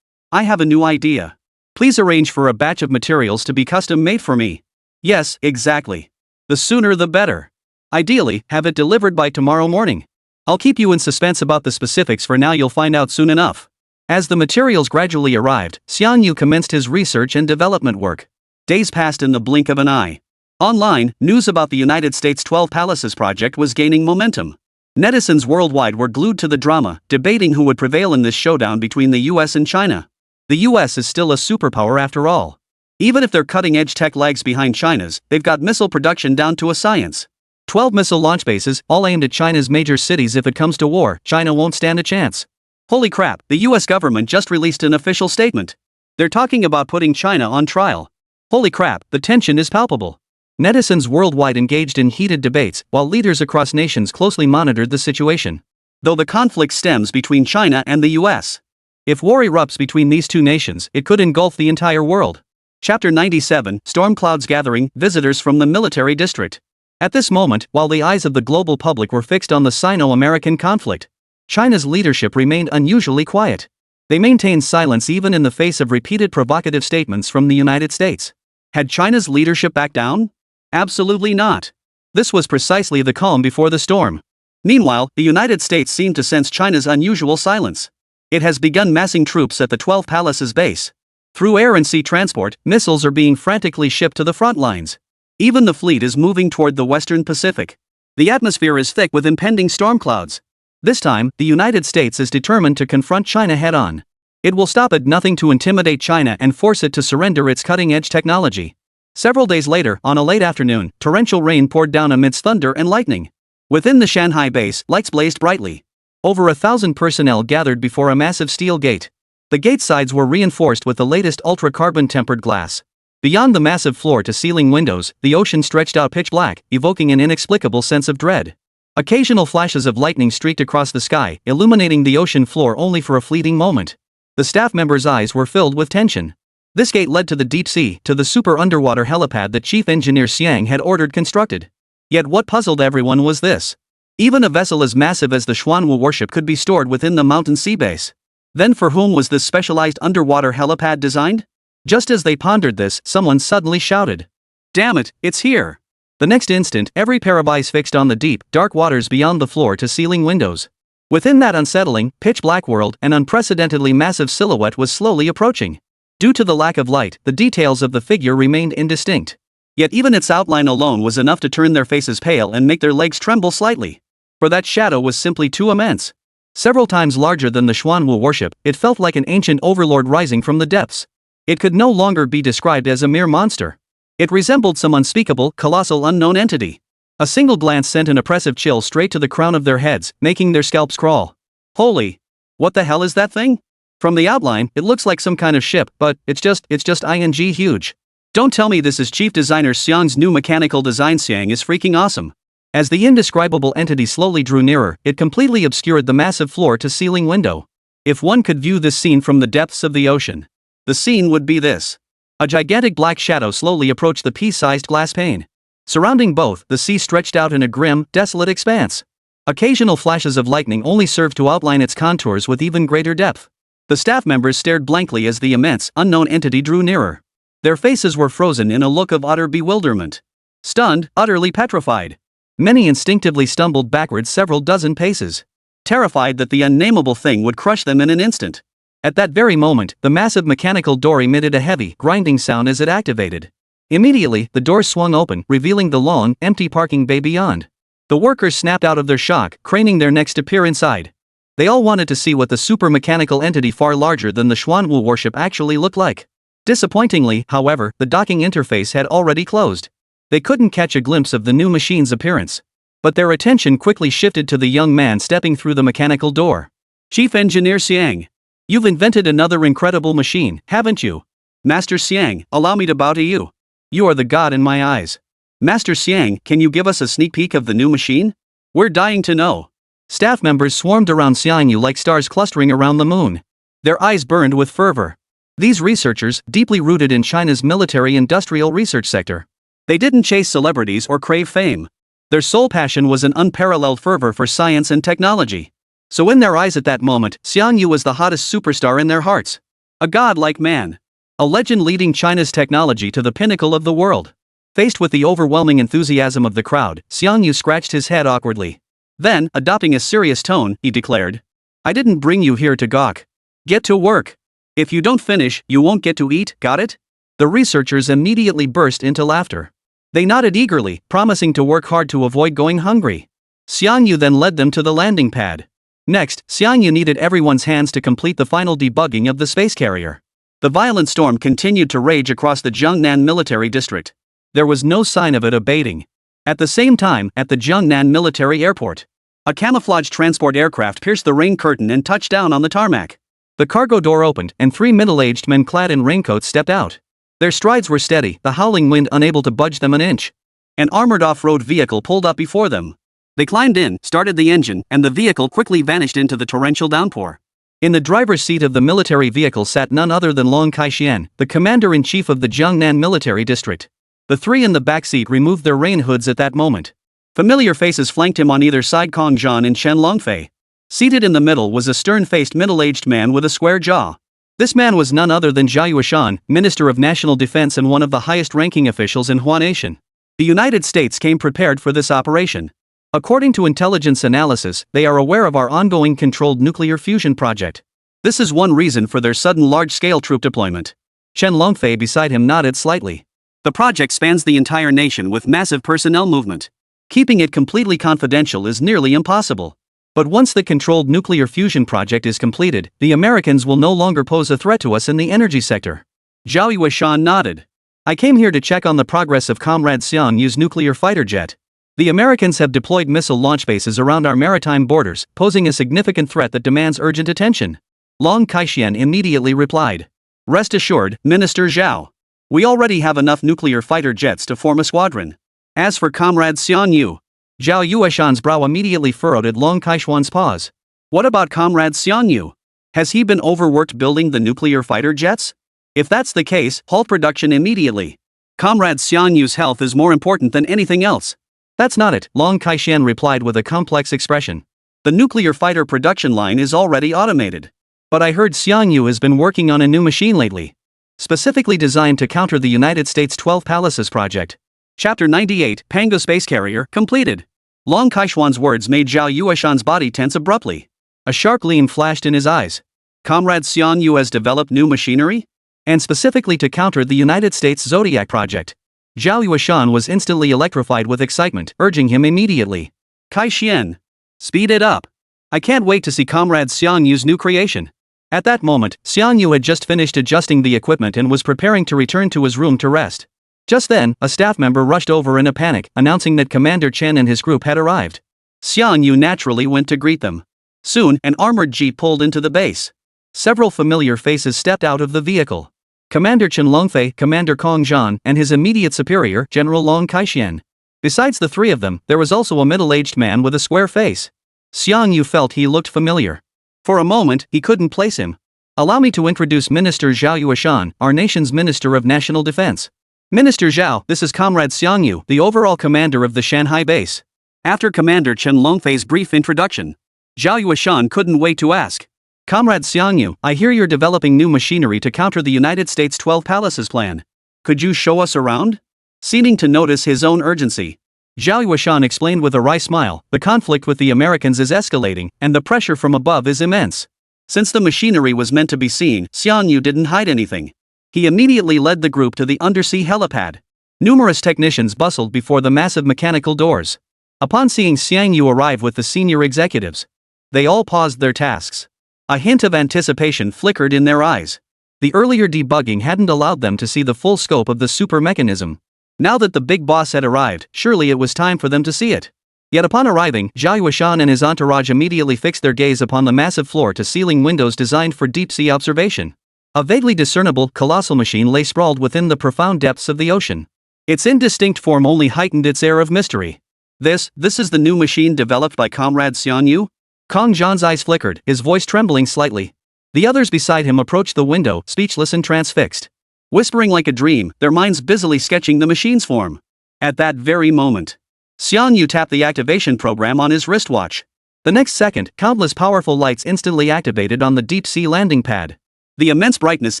I have a new idea. Please arrange for a batch of materials to be custom made for me. Yes, exactly. The sooner the better. Ideally, have it delivered by tomorrow morning. I'll keep you in suspense about the specifics for now, you'll find out soon enough. As the materials gradually arrived, TianGou commenced his research and development work. Days passed in the blink of an eye. Online, news about the United States 12 Palaces project was gaining momentum. Netizens worldwide were glued to the drama, debating who would prevail in this showdown between the US and China. The US is still a superpower after all. Even if their cutting-edge tech lags behind China's, they've got missile production down to a science. 12 missile launch bases, all aimed at China's major cities. If it comes to war, China won't stand a chance. Holy crap, the US government just released an official statement. They're talking about putting China on trial. Holy crap, the tension is palpable. Netizens worldwide engaged in heated debates, while leaders across nations closely monitored the situation. Though the conflict stems between China and the US. If war erupts between these two nations, it could engulf the entire world. Chapter 97, Storm Clouds Gathering, Visitors from the Military District. At this moment, while the eyes of the global public were fixed on the Sino-American conflict, China's leadership remained unusually quiet. They maintained silence even in the face of repeated provocative statements from the United States. Had China's leadership backed down? Absolutely not. This was precisely the calm before the storm. Meanwhile, the United States seemed to sense China's unusual silence. It has begun massing troops at the 12 Palaces base. Through air and sea transport, missiles are being frantically shipped to the front lines. Even the fleet is moving toward the western Pacific. The atmosphere is thick with impending storm clouds. This time, the United States is determined to confront China head-on. It will stop at nothing to intimidate China and force it to surrender its cutting-edge technology. Several days later, on a late afternoon, torrential rain poured down amidst thunder and lightning. Within the Shanghai base, lights blazed brightly. Over 1,000 personnel gathered before a massive steel gate. The gate sides were reinforced with the latest ultra-carbon-tempered glass. Beyond the massive floor-to-ceiling windows, the ocean stretched out pitch black, evoking an inexplicable sense of dread. Occasional flashes of lightning streaked across the sky, illuminating the ocean floor only for a fleeting moment. The staff members' eyes were filled with tension. This gate led to the deep sea, to the super underwater helipad that Chief Engineer Xiang had ordered constructed. Yet what puzzled everyone was this. Even a vessel as massive as the Xuanwu warship could be stored within the mountain sea base. Then for whom was this specialized underwater helipad designed? Just as they pondered this, someone suddenly shouted. "Damn it, it's here!" The next instant, every pair of eyes fixed on the deep, dark waters beyond the floor-to-ceiling windows. Within that unsettling, pitch-black world, an unprecedentedly massive silhouette was slowly approaching. Due to the lack of light, the details of the figure remained indistinct. Yet even its outline alone was enough to turn their faces pale and make their legs tremble slightly. For that shadow was simply too immense. Several times larger than the Xuanwu warship, it felt like an ancient overlord rising from the depths. It could no longer be described as a mere monster. It resembled some unspeakable, colossal unknown entity. A single glance sent an oppressive chill straight to the crown of their heads, making their scalps crawl. Holy! What the hell is that thing? From the outline, it looks like some kind of ship, but it's just huge. Don't tell me this is Chief Designer Xiang's new mechanical design. Xiang is freaking awesome. As the indescribable entity slowly drew nearer, it completely obscured the massive floor-to-ceiling window. If one could view this scene from the depths of the ocean, the scene would be this. A gigantic black shadow slowly approached the pea-sized glass pane. Surrounding both, the sea stretched out in a grim, desolate expanse. Occasional flashes of lightning only served to outline its contours with even greater depth. The staff members stared blankly as the immense, unknown entity drew nearer. Their faces were frozen in a look of utter bewilderment. Stunned, utterly petrified. Many instinctively stumbled backwards several dozen paces. Terrified that the unnameable thing would crush them in an instant. At that very moment, the massive mechanical door emitted a heavy, grinding sound as it activated. Immediately, the door swung open, revealing the long, empty parking bay beyond. The workers snapped out of their shock, craning their necks to peer inside. They all wanted to see what the super-mechanical entity far larger than the Xuanwu warship actually looked like. Disappointingly, however, the docking interface had already closed. They couldn't catch a glimpse of the new machine's appearance. But their attention quickly shifted to the young man stepping through the mechanical door. "Chief Engineer Xiang. You've invented another incredible machine, haven't you? Master Xiang, allow me to bow to you. You are the god in my eyes. Master Xiang, can you give us a sneak peek of the new machine? We're dying to know." Staff members swarmed around Xiangyu like stars clustering around the moon. Their eyes burned with fervor. These researchers, deeply rooted in China's military-industrial research sector. They didn't chase celebrities or crave fame. Their sole passion was an unparalleled fervor for science and technology. So in their eyes at that moment, Xiangyu was the hottest superstar in their hearts. A god-like man. A legend leading China's technology to the pinnacle of the world. Faced with the overwhelming enthusiasm of the crowd, Xiangyu scratched his head awkwardly. Then, adopting a serious tone, he declared, "I didn't bring you here to gawk. Get to work. If you don't finish, you won't get to eat, got it?" The researchers immediately burst into laughter. They nodded eagerly, promising to work hard to avoid going hungry. Xiangyu then led them to the landing pad. Next, Xiangyu needed everyone's hands to complete the final debugging of the space carrier. The violent storm continued to rage across the Jiangnan military district. There was no sign of it abating. At the same time, at the Jiangnan military airport, a camouflage transport aircraft pierced the rain curtain and touched down on the tarmac. The cargo door opened, and 3 middle-aged men clad in raincoats stepped out. Their strides were steady, the howling wind unable to budge them an inch. An armored off-road vehicle pulled up before them. They climbed in, started the engine, and the vehicle quickly vanished into the torrential downpour. In the driver's seat of the military vehicle sat none other than Long Kai-shian, the commander-in-chief of the Jiangnan military district. The 3 in the back seat removed their rain hoods at that moment. Familiar faces flanked him on either side. Kong Zhan and Chen Longfei. Seated in the middle was a stern-faced middle-aged man with a square jaw. This man was none other than Zhao Yueshan, Minister of National Defense and one of the highest-ranking officials in Hua Nation. The United States came prepared for this operation. According to intelligence analysis, they are aware of our ongoing controlled nuclear fusion project. This is one reason for their sudden large-scale troop deployment. Chen Longfei beside him nodded slightly. The project spans the entire nation with massive personnel movement. Keeping it completely confidential is nearly impossible. But once the controlled nuclear fusion project is completed, the Americans will no longer pose a threat to us in the energy sector. Zhao Yueshan nodded. I came here to check on the progress of Comrade Xiang Yu's nuclear fighter jet. The Americans have deployed missile launch bases around our maritime borders, posing a significant threat that demands urgent attention. Long Kai-shian immediately replied. Rest assured, Minister Zhao. We already have enough nuclear fighter jets to form a squadron. As for Comrade Xiang Yu, Zhao Yueshan's brow immediately furrowed at Long Kai-shian's pause. What about Comrade Xiang Yu? Has he been overworked building the nuclear fighter jets? If that's the case, halt production immediately. Comrade Xiang Yu's health is more important than anything else. That's not it, Long Kai-shian replied with a complex expression. The nuclear fighter production line is already automated. But I heard Xiang Yu has been working on a new machine lately. Specifically designed to counter the United States 12 Palaces project. Chapter 98, Pango Space Carrier, completed. Long Kai-shian's words made Zhao Yueshan's body tense abruptly. A sharp gleam flashed in his eyes. Comrade Xiang Yu has developed new machinery? And specifically to counter the United States Zodiac project. Zhao Yueshan was instantly electrified with excitement, urging him immediately. Kai-shian. Speed it up. I can't wait to see Comrade Xiang Yu's new creation. At that moment, Xiang Yu had just finished adjusting the equipment and was preparing to return to his room to rest. Just then, a staff member rushed over in a panic, announcing that Commander Chen and his group had arrived. Xiang Yu naturally went to greet them. Soon, an armored jeep pulled into the base. Several familiar faces stepped out of the vehicle. Commander Chen Longfei, Commander Kong Zhan, and his immediate superior, General Long Kai-shian. Besides the 3 of them, there was also a middle-aged man with a square face. Xiang Yu felt he looked familiar. For a moment, he couldn't place him. Allow me to introduce Minister Zhao Yueshan, our nation's Minister of National Defense. Minister Zhao, this is Comrade Xiang Yu, the overall commander of the Shanghai base. After Commander Chen Longfei's brief introduction, Zhao Yueshan couldn't wait to ask. Comrade Xiang Yu, I hear you're developing new machinery to counter the United States 12 Palaces plan. Could you show us around? Seeming to notice his own urgency, Zhao Yueshan explained with a wry smile, the conflict with the Americans is escalating, and the pressure from above is immense. Since the machinery was meant to be seen, Xiang Yu didn't hide anything. He immediately led the group to the undersea helipad. Numerous technicians bustled before the massive mechanical doors. Upon seeing Xiang Yu arrive with the senior executives, they all paused their tasks. A hint of anticipation flickered in their eyes. The earlier debugging hadn't allowed them to see the full scope of the super mechanism. Now that the big boss had arrived, surely it was time for them to see it. Yet upon arriving, Zhao Yueshan and his entourage immediately fixed their gaze upon the massive floor-to-ceiling windows designed for deep-sea observation. A vaguely discernible, colossal machine lay sprawled within the profound depths of the ocean. Its indistinct form only heightened its air of mystery. This is the new machine developed by Comrade Xiang Yu? Kong Zhan's eyes flickered, his voice trembling slightly. The others beside him approached the window, speechless and transfixed. Whispering like a dream, their minds busily sketching the machine's form. At that very moment, Xiang Yu tapped the activation program on his wristwatch. The next second, countless powerful lights instantly activated on the deep-sea landing pad. The immense brightness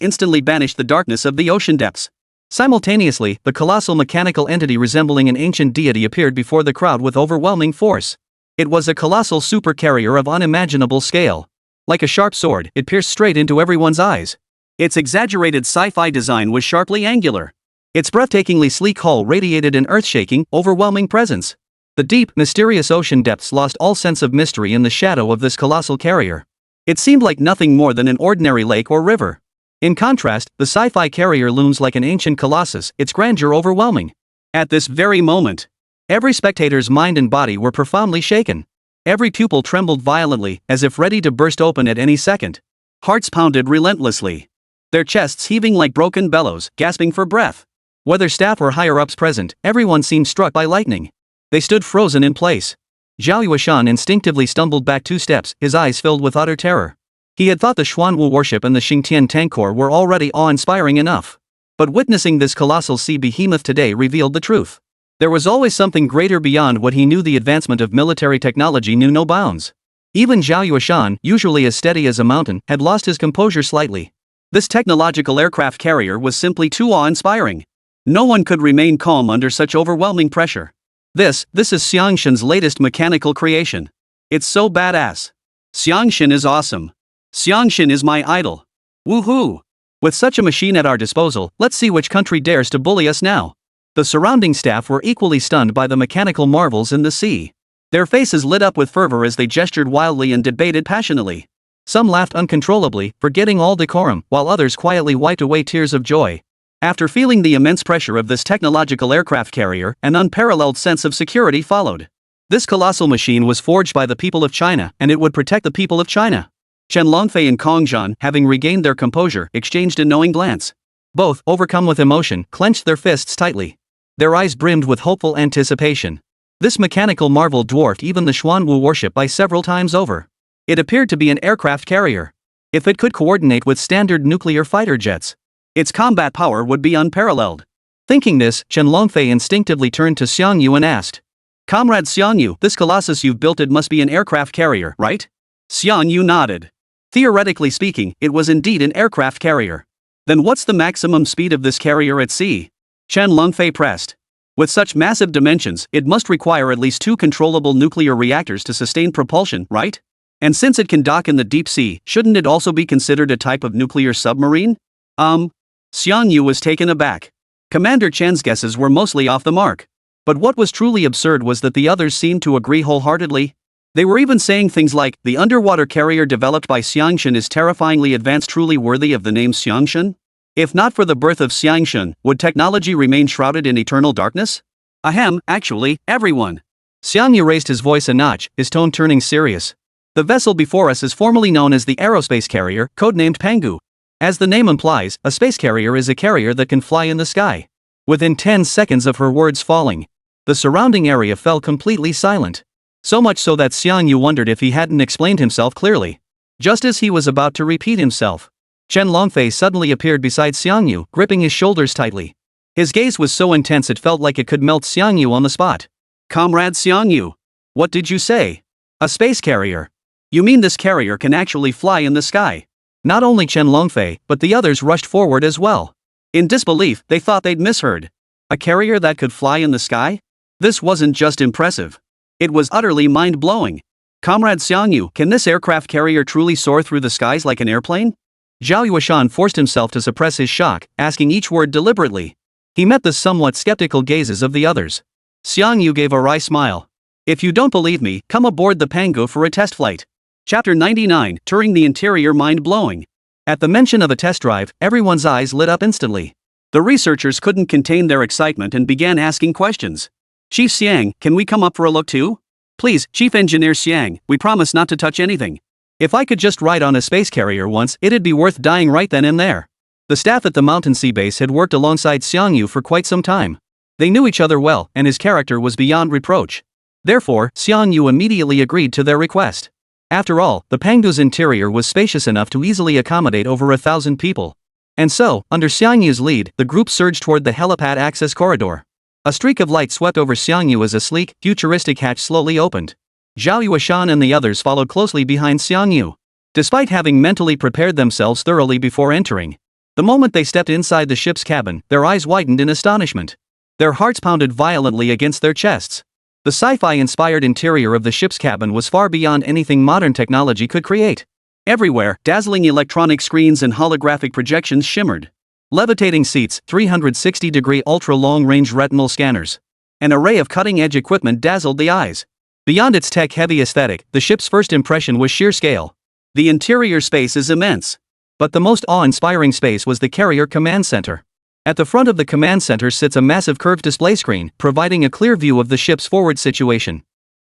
instantly banished the darkness of the ocean depths. Simultaneously, the colossal mechanical entity resembling an ancient deity appeared before the crowd with overwhelming force. It was a colossal supercarrier of unimaginable scale. Like a sharp sword, it pierced straight into everyone's eyes. Its exaggerated sci-fi design was sharply angular. Its breathtakingly sleek hull radiated an earth-shaking, overwhelming presence. The deep, mysterious ocean depths lost all sense of mystery in the shadow of this colossal carrier. It seemed like nothing more than an ordinary lake or river. In contrast, the sci-fi carrier looms like an ancient colossus, its grandeur overwhelming. At this very moment, every spectator's mind and body were profoundly shaken. Every pupil trembled violently, as if ready to burst open at any second. Hearts pounded relentlessly, their chests heaving like broken bellows, gasping for breath. Whether staff or higher-ups present, everyone seemed struck by lightning. They stood frozen in place. Zhao Yueshan instinctively stumbled back 2 steps, his eyes filled with utter terror. He had thought the Xuanwu warship and the Xingtian tank corps were already awe-inspiring enough. But witnessing this colossal sea behemoth today revealed the truth. There was always something greater beyond what he knew. The advancement of military technology knew no bounds. Even Zhao Yueshan, usually as steady as a mountain, had lost his composure slightly. This technological aircraft carrier was simply too awe-inspiring. No one could remain calm under such overwhelming pressure. This is Xiangshen's latest mechanical creation. It's so badass. Xiangshen is awesome. Xiangshen is my idol. Woohoo! With such a machine at our disposal, let's see which country dares to bully us now. The surrounding staff were equally stunned by the mechanical marvels in the sea. Their faces lit up with fervor as they gestured wildly and debated passionately. Some laughed uncontrollably, forgetting all decorum, while others quietly wiped away tears of joy. After feeling the immense pressure of this technological aircraft carrier, an unparalleled sense of security followed. This colossal machine was forged by the people of China, and it would protect the people of China. Chen Longfei and Kong Zhan, having regained their composure, exchanged a knowing glance. Both, overcome with emotion, clenched their fists tightly. Their eyes brimmed with hopeful anticipation. This mechanical marvel dwarfed even the Xuanwu warship by several times over. It appeared to be an aircraft carrier. If it could coordinate with standard nuclear fighter jets, its combat power would be unparalleled. Thinking this, Chen Longfei instinctively turned to Xiang Yu and asked, "Comrade Xiang Yu, this colossus you've built, it must be an aircraft carrier, right?" Xiang Yu nodded. Theoretically speaking, it was indeed an aircraft carrier. Then what's the maximum speed of this carrier at sea? Chen Longfei pressed. With such massive dimensions, it must require at least 2 controllable nuclear reactors to sustain propulsion, right? And since it can dock in the deep sea, shouldn't it also be considered a type of nuclear submarine? Xiang Yu was taken aback. Commander Chen's guesses were mostly off the mark. But what was truly absurd was that the others seemed to agree wholeheartedly. They were even saying things like, the underwater carrier developed by Xiangshen is terrifyingly advanced, truly worthy of the name Xiangshen? If not for the birth of Xiangshen, would technology remain shrouded in eternal darkness? Ahem, actually, everyone. Xiang Yu raised his voice a notch, his tone turning serious. The vessel before us is formally known as the aerospace carrier, codenamed Pangu. As the name implies, a space carrier is a carrier that can fly in the sky. Within 10 seconds of her words falling, the surrounding area fell completely silent. So much so that Xiang Yu wondered if he hadn't explained himself clearly. Just as he was about to repeat himself, Chen Longfei suddenly appeared beside Xiang Yu, gripping his shoulders tightly. His gaze was so intense it felt like it could melt Xiang Yu on the spot. "Comrade Xiang Yu, what did you say? A space carrier? You mean this carrier can actually fly in the sky?" Not only Chen Longfei, but the others rushed forward as well. In disbelief, they thought they'd misheard. A carrier that could fly in the sky? This wasn't just impressive. It was utterly mind-blowing. "Comrade Xiang Yu, can this aircraft carrier truly soar through the skies like an airplane?" Zhao Yueshan forced himself to suppress his shock, asking each word deliberately. He met the somewhat skeptical gazes of the others. Xiang Yu gave a wry smile. "If you don't believe me, come aboard the Pangu for a test flight." Chapter 99, Touring the Interior, mind-blowing. At the mention of a test drive, everyone's eyes lit up instantly. The researchers couldn't contain their excitement and began asking questions. "Chief Xiang, can we come up for a look too?" "Please, Chief Engineer Xiang, we promise not to touch anything. If I could just ride on a space carrier once, it'd be worth dying right then and there." The staff at the Mountain Sea Base had worked alongside Xiang Yu for quite some time. They knew each other well, and his character was beyond reproach. Therefore, Xiang Yu immediately agreed to their request. After all, the Pangu's interior was spacious enough to easily accommodate over 1,000 people. And so, under Xiang Yu's lead, the group surged toward the helipad access corridor. A streak of light swept over Xiang Yu as a sleek, futuristic hatch slowly opened. Zhao Yueshan and the others followed closely behind Xiang Yu. Despite having mentally prepared themselves thoroughly before entering, the moment they stepped inside the ship's cabin, their eyes widened in astonishment. Their hearts pounded violently against their chests. The sci-fi-inspired interior of the ship's cabin was far beyond anything modern technology could create. Everywhere, dazzling electronic screens and holographic projections shimmered. Levitating seats, 360-degree ultra-long-range retinal scanners. An array of cutting-edge equipment dazzled the eyes. Beyond its tech-heavy aesthetic, the ship's first impression was sheer scale. The interior space is immense. But the most awe-inspiring space was the carrier command center. At the front of the command center sits a massive curved display screen, providing a clear view of the ship's forward situation.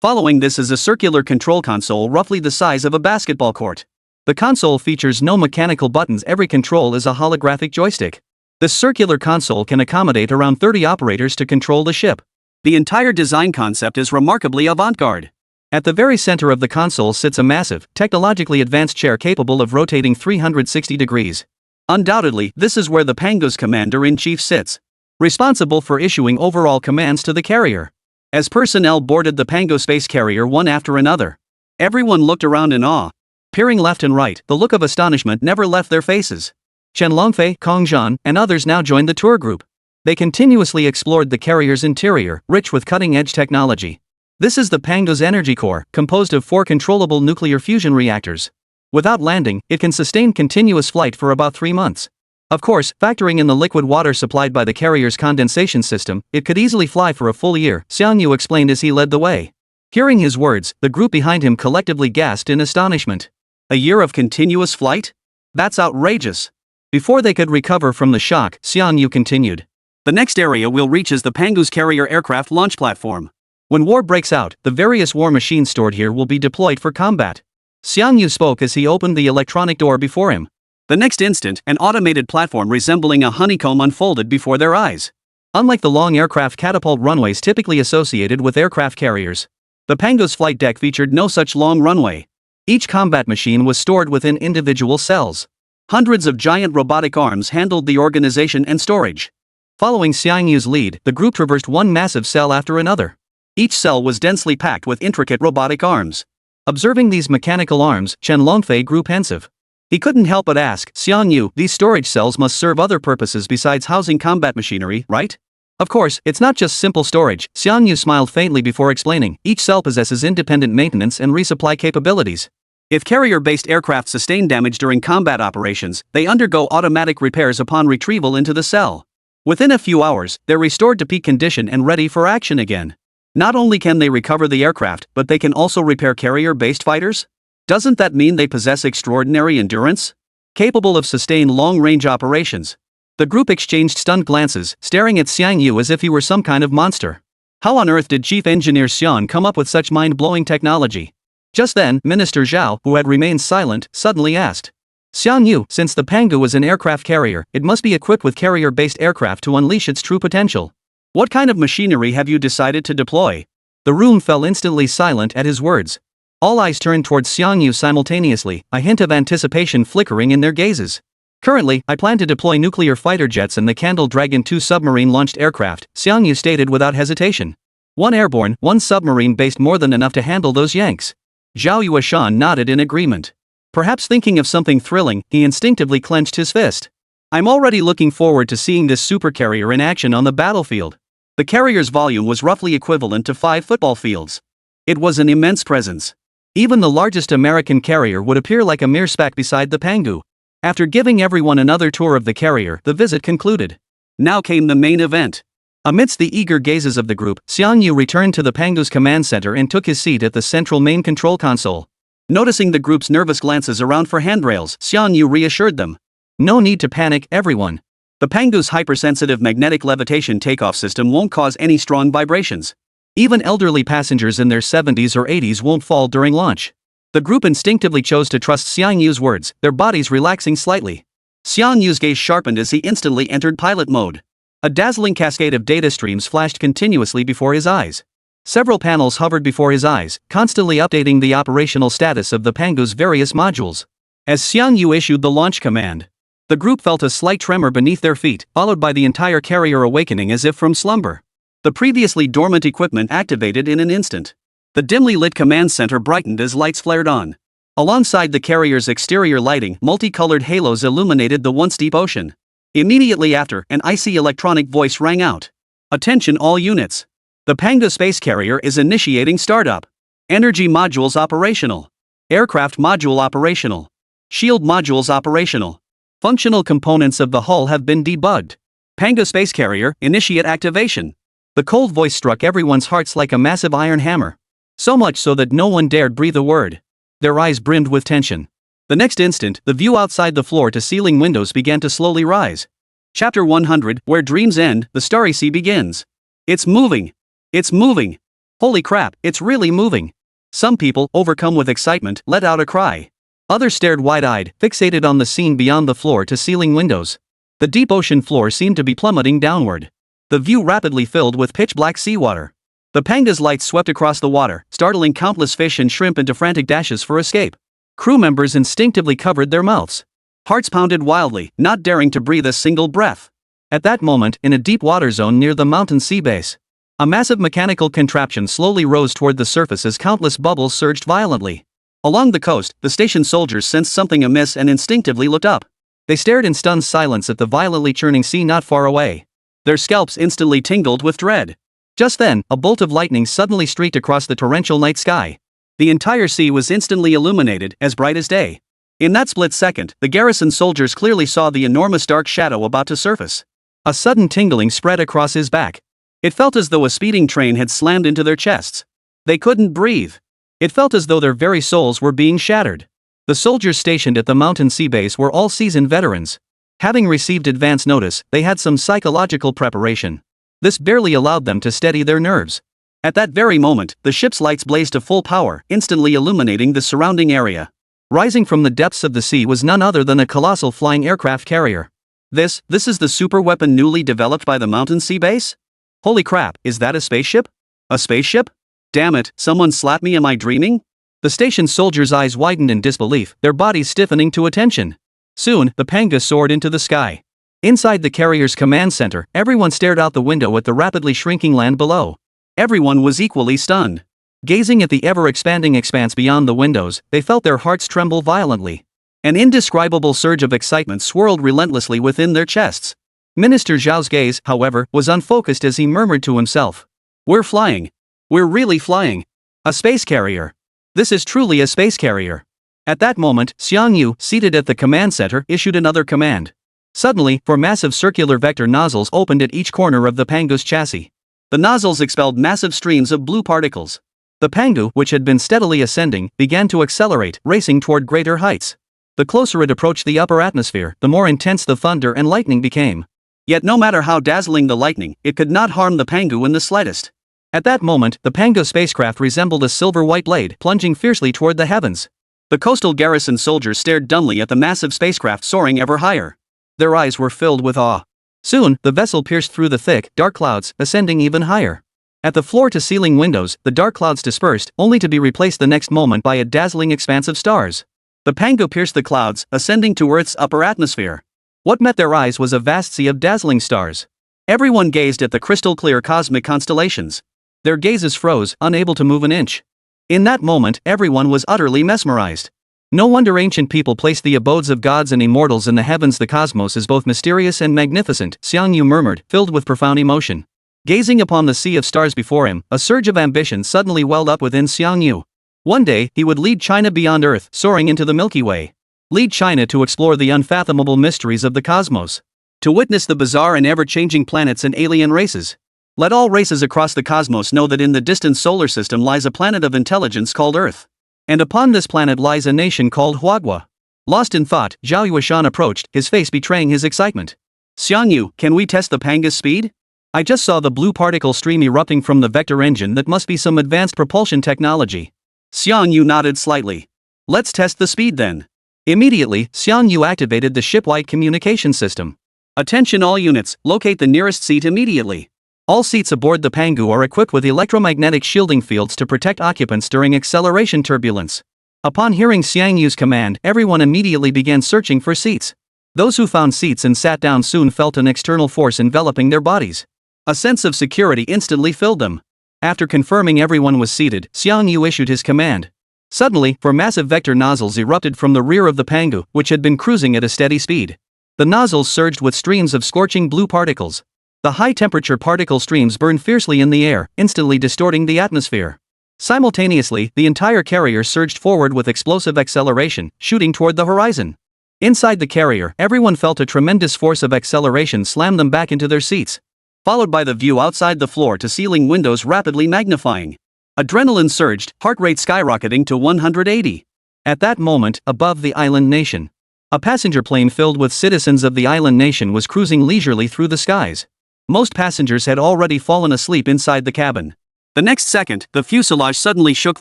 Following this is a circular control console roughly the size of a basketball court. The console features no mechanical buttons, every control is a holographic joystick. This circular console can accommodate around 30 operators to control the ship. The entire design concept is remarkably avant-garde. At the very center of the console sits a massive, technologically advanced chair capable of rotating 360 degrees. Undoubtedly, this is where the Pango's commander-in-chief sits, responsible for issuing overall commands to the carrier. As personnel boarded the Pango space carrier one after another, everyone looked around in awe. Peering left and right, the look of astonishment never left their faces. Chen Longfei, Kong Zhan, and others now joined the tour group. They continuously explored the carrier's interior, rich with cutting-edge technology. This is the Pango's energy core, composed of 4 controllable nuclear fusion reactors. Without landing, it can sustain continuous flight for about 3 months. Of course, factoring in the liquid water supplied by the carrier's condensation system, it could easily fly for a full year, Xiangyu explained as he led the way. Hearing his words, the group behind him collectively gasped in astonishment. A year of continuous flight? That's outrageous. Before they could recover from the shock, Xiangyu continued. The next area we'll reach is the Pango's carrier aircraft launch platform. When war breaks out, the various war machines stored here will be deployed for combat. Xiangyu spoke as he opened the electronic door before him. The next instant, an automated platform resembling a honeycomb unfolded before their eyes. Unlike the long aircraft catapult runways typically associated with aircraft carriers, the Pango's flight deck featured no such long runway. Each combat machine was stored within individual cells. Hundreds of giant robotic arms handled the organization and storage. Following Xiangyu's lead, the group traversed one massive cell after another. Each cell was densely packed with intricate robotic arms. Observing these mechanical arms, Chen Longfei grew pensive. He couldn't help but ask, Xiangyu, these storage cells must serve other purposes besides housing combat machinery, right? Of course, it's not just simple storage, Xiangyu smiled faintly before explaining, each cell possesses independent maintenance and resupply capabilities. If carrier-based aircraft sustain damage during combat operations, they undergo automatic repairs upon retrieval into the cell. Within a few hours, they're restored to peak condition and ready for action again. Not only can they recover the aircraft, but they can also repair carrier-based fighters? Doesn't that mean they possess extraordinary endurance? Capable of sustained long-range operations. The group exchanged stunned glances, staring at Xiangyu as if he were some kind of monster. How on earth did Chief Engineer Xian come up with such mind-blowing technology? Just then, Minister Zhao, who had remained silent, suddenly asked. Xiangyu, since the Pango is an aircraft carrier, it must be equipped with carrier-based aircraft to unleash its true potential. What kind of machinery have you decided to deploy? The room fell instantly silent at his words. All eyes turned towards Xiangyu simultaneously, a hint of anticipation flickering in their gazes. Currently, I plan to deploy nuclear fighter jets and the Candle Dragon 2 submarine-launched aircraft, Xiangyu stated without hesitation. One airborne, one submarine-based, more than enough to handle those Yanks. Zhao Yuashan nodded in agreement. Perhaps thinking of something thrilling, he instinctively clenched his fist. I'm already looking forward to seeing this supercarrier in action on the battlefield. The carrier's volume was roughly equivalent to 5 football fields. It was an immense presence. Even the largest American carrier would appear like a mere speck beside the Pangu. After giving everyone another tour of the carrier, the visit concluded. Now came the main event. Amidst the eager gazes of the group, Xiangyu returned to the Pangu's command center and took his seat at the central main control console. Noticing the group's nervous glances around for handrails, Xiangyu reassured them. No need to panic, everyone. The Pangu's hypersensitive magnetic levitation takeoff system won't cause any strong vibrations. Even elderly passengers in their 70s or 80s won't fall during launch. The group instinctively chose to trust Xiangyu's words, their bodies relaxing slightly. Xiangyu's gaze sharpened as he instantly entered pilot mode. A dazzling cascade of data streams flashed continuously before his eyes. Several panels hovered before his eyes, constantly updating the operational status of the Pangu's various modules. As Xiangyu issued the launch command, the group felt a slight tremor beneath their feet, followed by the entire carrier awakening as if from slumber. The previously dormant equipment activated in an instant. The dimly lit command center brightened as lights flared on. Alongside the carrier's exterior lighting, multicolored halos illuminated the once deep ocean. Immediately after, an icy electronic voice rang out. Attention all units. The Pango space carrier is initiating startup. Energy modules operational. Aircraft module operational. Shield modules operational. Functional components of the hull have been debugged. Pango space carrier, initiate activation. The cold voice struck everyone's hearts like a massive iron hammer. So much so that no one dared breathe a word. Their eyes brimmed with tension. The next instant, the view outside the floor-to-ceiling windows began to slowly rise. Chapter 100, Where Dreams End, the Starry Sea begins. It's moving! It's moving! Holy crap, it's really moving! Some people, overcome with excitement, let out a cry. Others stared wide-eyed, fixated on the scene beyond the floor-to-ceiling windows. The deep ocean floor seemed to be plummeting downward. The view rapidly filled with pitch-black seawater. The panga's lights swept across the water, startling countless fish and shrimp into frantic dashes for escape. Crew members instinctively covered their mouths. Hearts pounded wildly, not daring to breathe a single breath. At that moment, in a deep water zone near the mountain sea base, a massive mechanical contraption slowly rose toward the surface as countless bubbles surged violently. Along the coast, the station soldiers sensed something amiss and instinctively looked up. They stared in stunned silence at the violently churning sea not far away. Their scalps instantly tingled with dread. Just then, a bolt of lightning suddenly streaked across the torrential night sky. The entire sea was instantly illuminated, as bright as day. In that split second, the garrison soldiers clearly saw the enormous dark shadow about to surface. A sudden tingling spread across his back. It felt as though a speeding train had slammed into their chests. They couldn't breathe. It felt as though their very souls were being shattered. The soldiers stationed at the mountain sea base were all seasoned veterans. Having received advance notice, they had some psychological preparation. This barely allowed them to steady their nerves. At that very moment, the ship's lights blazed to full power, instantly illuminating the surrounding area. Rising from the depths of the sea was none other than a colossal flying aircraft carrier. This is the super weapon newly developed by the mountain sea base? Holy crap, is that a spaceship? A spaceship? Damn it, someone slap me, am I dreaming? The station soldiers' eyes widened in disbelief, their bodies stiffening to attention. Soon, the panga soared into the sky. Inside the carrier's command center, everyone stared out the window at the rapidly shrinking land below. Everyone was equally stunned. Gazing at the ever-expanding expanse beyond the windows, they felt their hearts tremble violently. An indescribable surge of excitement swirled relentlessly within their chests. Minister Zhao's gaze, however, was unfocused as he murmured to himself. We're flying. We're really flying. A space carrier. This is truly a space carrier. At that moment, Xiangyu, seated at the command center, issued another command. Suddenly, four massive circular vector nozzles opened at each corner of the panga's chassis. The nozzles expelled massive streams of blue particles. The pangu, which had been steadily ascending, began to accelerate, racing toward greater heights. The closer it approached the upper atmosphere, the more intense the thunder and lightning became. Yet no matter how dazzling the lightning, it could not harm the pangu in the slightest. At that moment, the pangu spacecraft resembled a silver-white blade, plunging fiercely toward the heavens. The coastal garrison soldiers stared dumbly at the massive spacecraft soaring ever higher. Their eyes were filled with awe. Soon, the vessel pierced through the thick, dark clouds, ascending even higher. At the floor-to-ceiling windows, the dark clouds dispersed, only to be replaced the next moment by a dazzling expanse of stars. The pangu pierced the clouds, ascending to Earth's upper atmosphere. What met their eyes was a vast sea of dazzling stars. Everyone gazed at the crystal-clear cosmic constellations. Their gazes froze, unable to move an inch. In that moment, everyone was utterly mesmerized. No wonder ancient people placed the abodes of gods and immortals in the heavens. The cosmos is both mysterious and magnificent, Xiangyu murmured, filled with profound emotion. Gazing upon the sea of stars before him, a surge of ambition suddenly welled up within Xiangyu. One day, he would lead China beyond Earth, soaring into the Milky Way. Lead China to explore the unfathomable mysteries of the cosmos. To witness the bizarre and ever-changing planets and alien races. Let all races across the cosmos know that in the distant solar system lies a planet of intelligence called Earth. And upon this planet lies a nation called Huagua. Lost in thought, Zhao Yuashan approached, his face betraying his excitement. Xiangyu, can we test the panga's speed? I just saw the blue particle stream erupting from the vector engine. That must be some advanced propulsion technology. Xiangyu nodded slightly. Let's test the speed then. Immediately, Xiangyu activated the ship-wide communication system. Attention all units, locate the nearest seat immediately. All seats aboard the pangu are equipped with electromagnetic shielding fields to protect occupants during acceleration turbulence. Upon hearing Xiangyu's command, everyone immediately began searching for seats. Those who found seats and sat down soon felt an external force enveloping their bodies. A sense of security instantly filled them. After confirming everyone was seated, Xiangyu issued his command. Suddenly, four massive vector nozzles erupted from the rear of the pangu, which had been cruising at a steady speed. The nozzles surged with streams of scorching blue particles. The high-temperature particle streams burned fiercely in the air, instantly distorting the atmosphere. Simultaneously, the entire carrier surged forward with explosive acceleration, shooting toward the horizon. Inside the carrier, everyone felt a tremendous force of acceleration slam them back into their seats. Followed by the view outside the floor-to-ceiling windows rapidly magnifying. Adrenaline surged, heart rate skyrocketing to 180. At that moment, above the island nation, a passenger plane filled with citizens of the island nation was cruising leisurely through the skies. Most passengers had already fallen asleep inside the cabin. The next second, the fuselage suddenly shook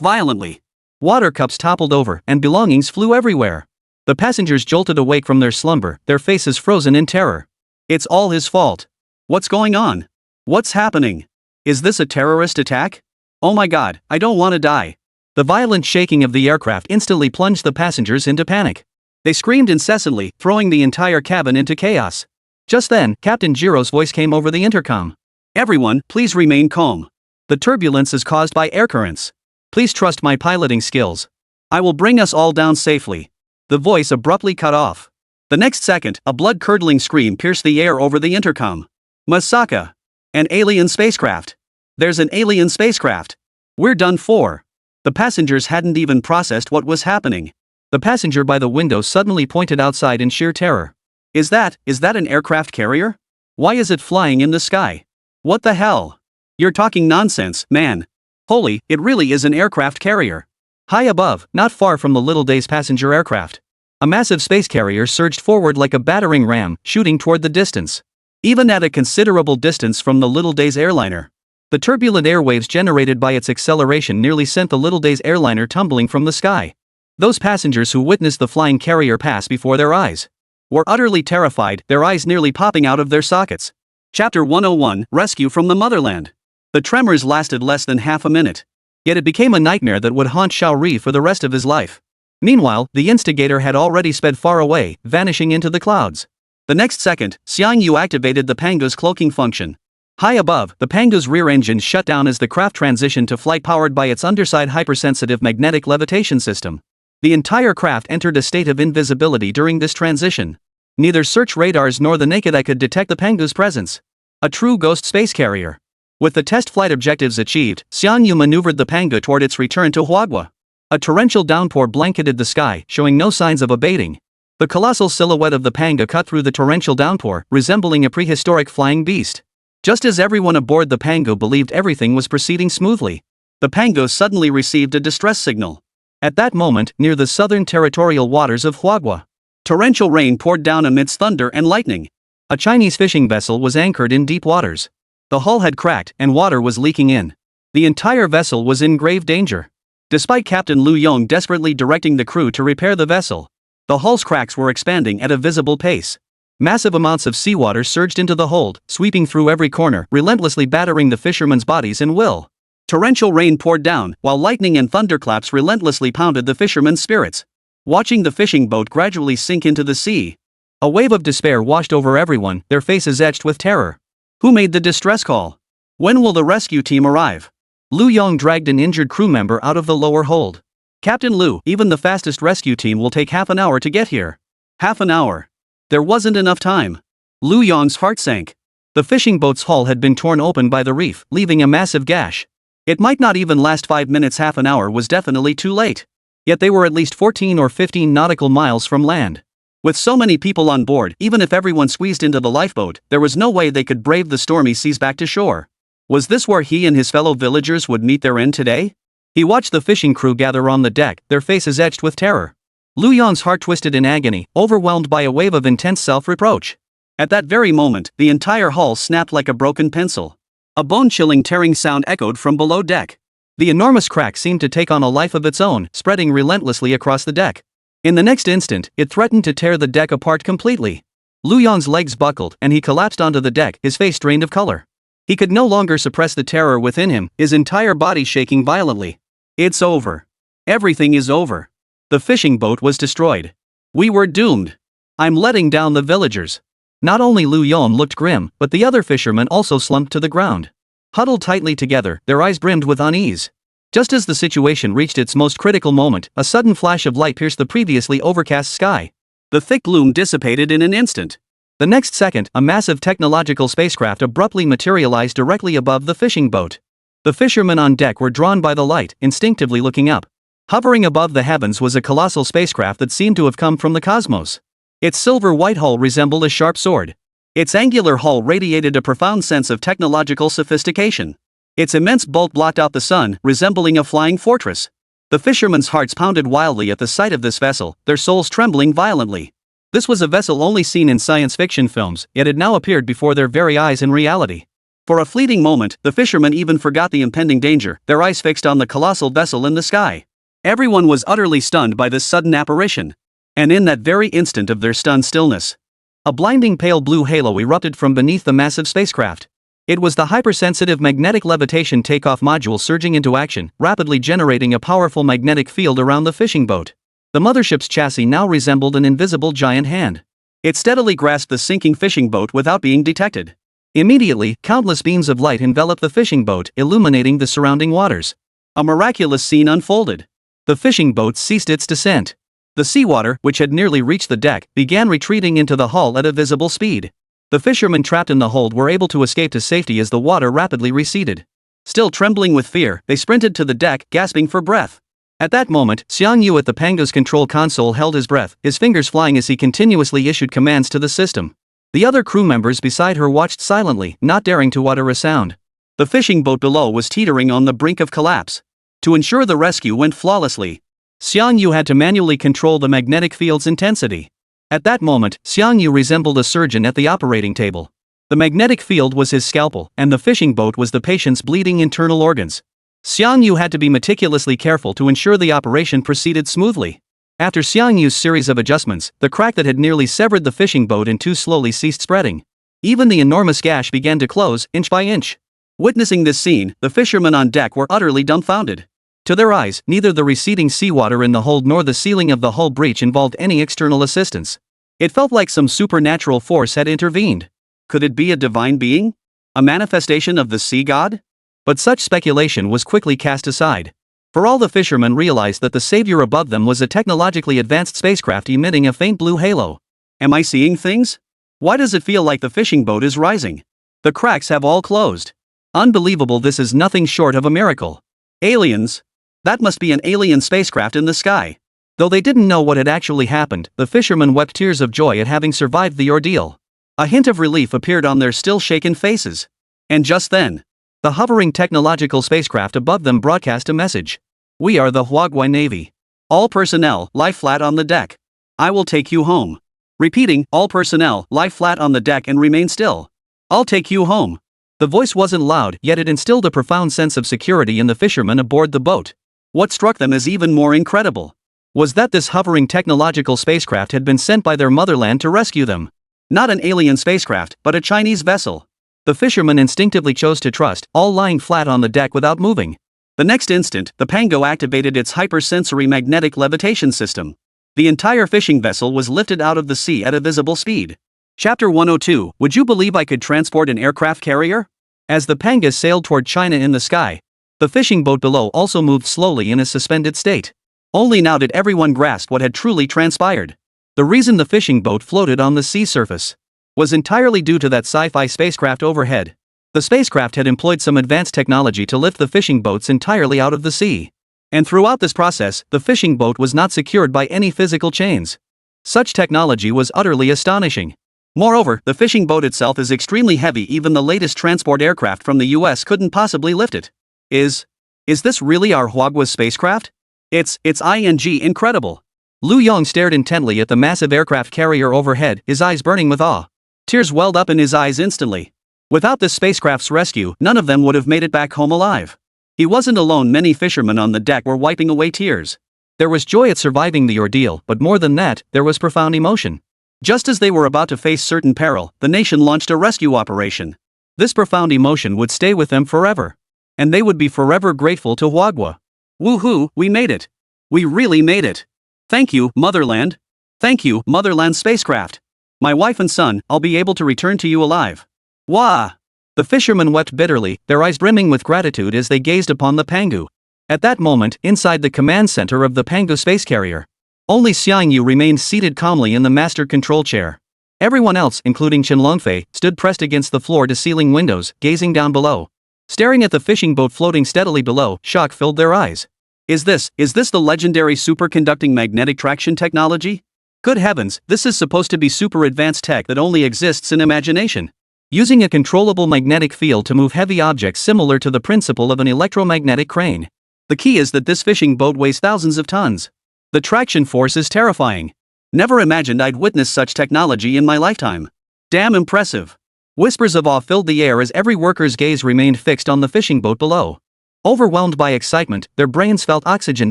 violently. Water cups toppled over, and belongings flew everywhere. The passengers jolted awake from their slumber, their faces frozen in terror. It's all his fault. What's going on? What's happening? Is this a terrorist attack? Oh my god, I don't want to die. The violent shaking of the aircraft instantly plunged the passengers into panic. They screamed incessantly, throwing the entire cabin into chaos. Just then, Captain Jiro's voice came over the intercom. Everyone, please remain calm. The turbulence is caused by air currents. Please trust my piloting skills. I will bring us all down safely. The voice abruptly cut off. The next second, a blood-curdling scream pierced the air over the intercom. Masaka! An alien spacecraft! There's an alien spacecraft! We're done for! The passengers hadn't even processed what was happening. The passenger by the window suddenly pointed outside in sheer terror. Is that an aircraft carrier? Why is it flying in the sky? What the hell? You're talking nonsense, man. Holy, it really is an aircraft carrier. High above, not far from the Littleday's passenger aircraft, a massive space carrier surged forward like a battering ram, shooting toward the distance. Even at a considerable distance from the Littleday's airliner, the turbulent airwaves generated by its acceleration nearly sent the Littleday's airliner tumbling from the sky. Those passengers who witnessed the flying carrier pass before their eyes were utterly terrified, their eyes nearly popping out of their sockets. Chapter 101, Rescue from the Motherland. The tremors lasted less than half a minute. Yet it became a nightmare that would haunt Xiao for the rest of his life. Meanwhile, the instigator had already sped far away, vanishing into the clouds. The next second, Xiang activated the Panga's cloaking function. High above, the Panga's rear engine shut down as the craft transitioned to flight powered by its underside hypersensitive magnetic levitation system. The entire craft entered a state of invisibility during this transition. Neither search radars nor the naked eye could detect the Panga's presence. A true ghost space carrier. With the test flight objectives achieved, Xiang maneuvered the Panga toward its return to Huagua. A torrential downpour blanketed the sky, showing no signs of abating. The colossal silhouette of the Panga cut through the torrential downpour, resembling a prehistoric flying beast. Just as everyone aboard the Pango believed everything was proceeding smoothly, the Pango suddenly received a distress signal. At that moment, near the southern territorial waters of Huagua, torrential rain poured down amidst thunder and lightning. A Chinese fishing vessel was anchored in deep waters. The hull had cracked, and water was leaking in. The entire vessel was in grave danger. Despite Captain Lu Yong desperately directing the crew to repair the vessel, the hull's cracks were expanding at a visible pace. Massive amounts of seawater surged into the hold, sweeping through every corner, relentlessly battering the fishermen's bodies and will. Torrential rain poured down, while lightning and thunderclaps relentlessly pounded the fishermen's spirits. Watching the fishing boat gradually sink into the sea, a wave of despair washed over everyone, their faces etched with terror. Who made the distress call? When will the rescue team arrive? Lu Yong dragged an injured crew member out of the lower hold. Captain Lu, even the fastest rescue team will take half an hour to get here. Half an hour. There wasn't enough time. Lu Yong's heart sank. The fishing boat's hull had been torn open by the reef, leaving a massive gash. It might not even last 5 minutes. Half an hour was definitely too late. Yet they were at least 14 or 15 nautical miles from land. With so many people on board, even if everyone squeezed into the lifeboat, there was no way they could brave the stormy seas back to shore. Was this where he and his fellow villagers would meet their end today? He watched the fishing crew gather on the deck, their faces etched with terror. Lu Yong's heart twisted in agony, overwhelmed by a wave of intense self-reproach. At that very moment, the entire hull snapped like a broken pencil. A bone-chilling tearing sound echoed from below deck. The enormous crack seemed to take on a life of its own, spreading relentlessly across the deck. In the next instant, it threatened to tear the deck apart completely. Lu Yong's legs buckled, and he collapsed onto the deck, his face drained of color. He could no longer suppress the terror within him, his entire body shaking violently. It's over. Everything is over. The fishing boat was destroyed. We were doomed. I'm letting down the villagers. Not only Lu Yong looked grim, but the other fishermen also slumped to the ground. Huddled tightly together, their eyes brimmed with unease. Just as the situation reached its most critical moment, a sudden flash of light pierced the previously overcast sky. The thick gloom dissipated in an instant. The next second, a massive technological spacecraft abruptly materialized directly above the fishing boat. The fishermen on deck were drawn by the light, instinctively looking up. Hovering above the heavens was a colossal spacecraft that seemed to have come from the cosmos. Its silver-white hull resembled a sharp sword. Its angular hull radiated a profound sense of technological sophistication. Its immense bulk blocked out the sun, resembling a flying fortress. The fishermen's hearts pounded wildly at the sight of this vessel, their souls trembling violently. This was a vessel only seen in science fiction films, yet it now appeared before their very eyes in reality. For a fleeting moment, the fishermen even forgot the impending danger, their eyes fixed on the colossal vessel in the sky. Everyone was utterly stunned by this sudden apparition. And in that very instant of their stunned stillness, a blinding pale blue halo erupted from beneath the massive spacecraft. It was the hypersensitive magnetic levitation takeoff module surging into action, rapidly generating a powerful magnetic field around the fishing boat. The mothership's chassis now resembled an invisible giant hand. It steadily grasped the sinking fishing boat without being detected. Immediately, countless beams of light enveloped the fishing boat, illuminating the surrounding waters. A miraculous scene unfolded. The fishing boat ceased its descent. The seawater, which had nearly reached the deck, began retreating into the hull at a visible speed. The fishermen trapped in the hold were able to escape to safety as the water rapidly receded. Still trembling with fear, they sprinted to the deck, gasping for breath. At that moment, Xiangyu at the Pango's control console held his breath, his fingers flying as he continuously issued commands to the system. The other crew members beside her watched silently, not daring to utter a sound. The fishing boat below was teetering on the brink of collapse. To ensure the rescue went flawlessly, Xiangyu had to manually control the magnetic field's intensity. At that moment, Xiangyu resembled a surgeon at the operating table. The magnetic field was his scalpel, and the fishing boat was the patient's bleeding internal organs. Xiangyu had to be meticulously careful to ensure the operation proceeded smoothly. After Xiangyu's series of adjustments, the crack that had nearly severed the fishing boat in two slowly ceased spreading. Even the enormous gash began to close, inch by inch. Witnessing this scene, the fishermen on deck were utterly dumbfounded. To their eyes, neither the receding seawater in the hold nor the sealing of the hull breach involved any external assistance. It felt like some supernatural force had intervened. Could it be a divine being? A manifestation of the sea god? But such speculation was quickly cast aside. For all the fishermen realized that the savior above them was a technologically advanced spacecraft emitting a faint blue halo. Am I seeing things? Why does it feel like the fishing boat is rising? The cracks have all closed. Unbelievable, this is nothing short of a miracle. Aliens? That must be an alien spacecraft in the sky. Though they didn't know what had actually happened, the fishermen wept tears of joy at having survived the ordeal. A hint of relief appeared on their still shaken faces. And just then, the hovering technological spacecraft above them broadcast a message. We are the Huaguai Navy. All personnel, lie flat on the deck. I will take you home. Repeating, all personnel, lie flat on the deck and remain still. I'll take you home. The voice wasn't loud, yet it instilled a profound sense of security in the fishermen aboard the boat. What struck them as even more incredible was that this hovering technological spacecraft had been sent by their motherland to rescue them. Not an alien spacecraft, but a Chinese vessel. The fishermen instinctively chose to trust, all lying flat on the deck without moving. The next instant, the Pango activated its hypersensory magnetic levitation system. The entire fishing vessel was lifted out of the sea at a visible speed. Chapter 102, Would you believe I could transport an aircraft carrier? As the Panga sailed toward China in the sky, the fishing boat below also moved slowly in a suspended state. Only now did everyone grasp what had truly transpired. The reason the fishing boat floated on the sea surface was entirely due to that sci-fi spacecraft overhead. The spacecraft had employed some advanced technology to lift the fishing boats entirely out of the sea. And throughout this process, the fishing boat was not secured by any physical chains. Such technology was utterly astonishing. Moreover, the fishing boat itself is extremely heavy. Even the latest transport aircraft from the US couldn't possibly lift it. Is this really our Huagua's spacecraft? It's incredible. Lu Yong stared intently at the massive aircraft carrier overhead, his eyes burning with awe. Tears welled up in his eyes instantly. Without this spacecraft's rescue, none of them would have made it back home alive. He wasn't alone. Many fishermen on the deck were wiping away tears. There was joy at surviving the ordeal, but more than that, there was profound emotion. Just as they were about to face certain peril, the nation launched a rescue operation. This profound emotion would stay with them forever. And they would be forever grateful to Huagua. Woohoo, we made it. We really made it. Thank you, Motherland. Thank you, Motherland spacecraft. My wife and son, I'll be able to return to you alive. Wah! The fishermen wept bitterly, their eyes brimming with gratitude as they gazed upon the Pangu. At that moment, inside the command center of the Pangu space carrier, only Xiangyu remained seated calmly in the master control chair. Everyone else, including Chen Longfei, stood pressed against the floor-to-ceiling windows, gazing down below. Staring at the fishing boat floating steadily below, shock filled their eyes. Is this the legendary superconducting magnetic traction technology? Good heavens, this is supposed to be super advanced tech that only exists in imagination. Using a controllable magnetic field to move heavy objects similar to the principle of an electromagnetic crane. The key is that this fishing boat weighs thousands of tons. The traction force is terrifying. Never imagined I'd witness such technology in my lifetime. Damn impressive. Whispers of awe filled the air as every worker's gaze remained fixed on the fishing boat below. Overwhelmed by excitement, their brains felt oxygen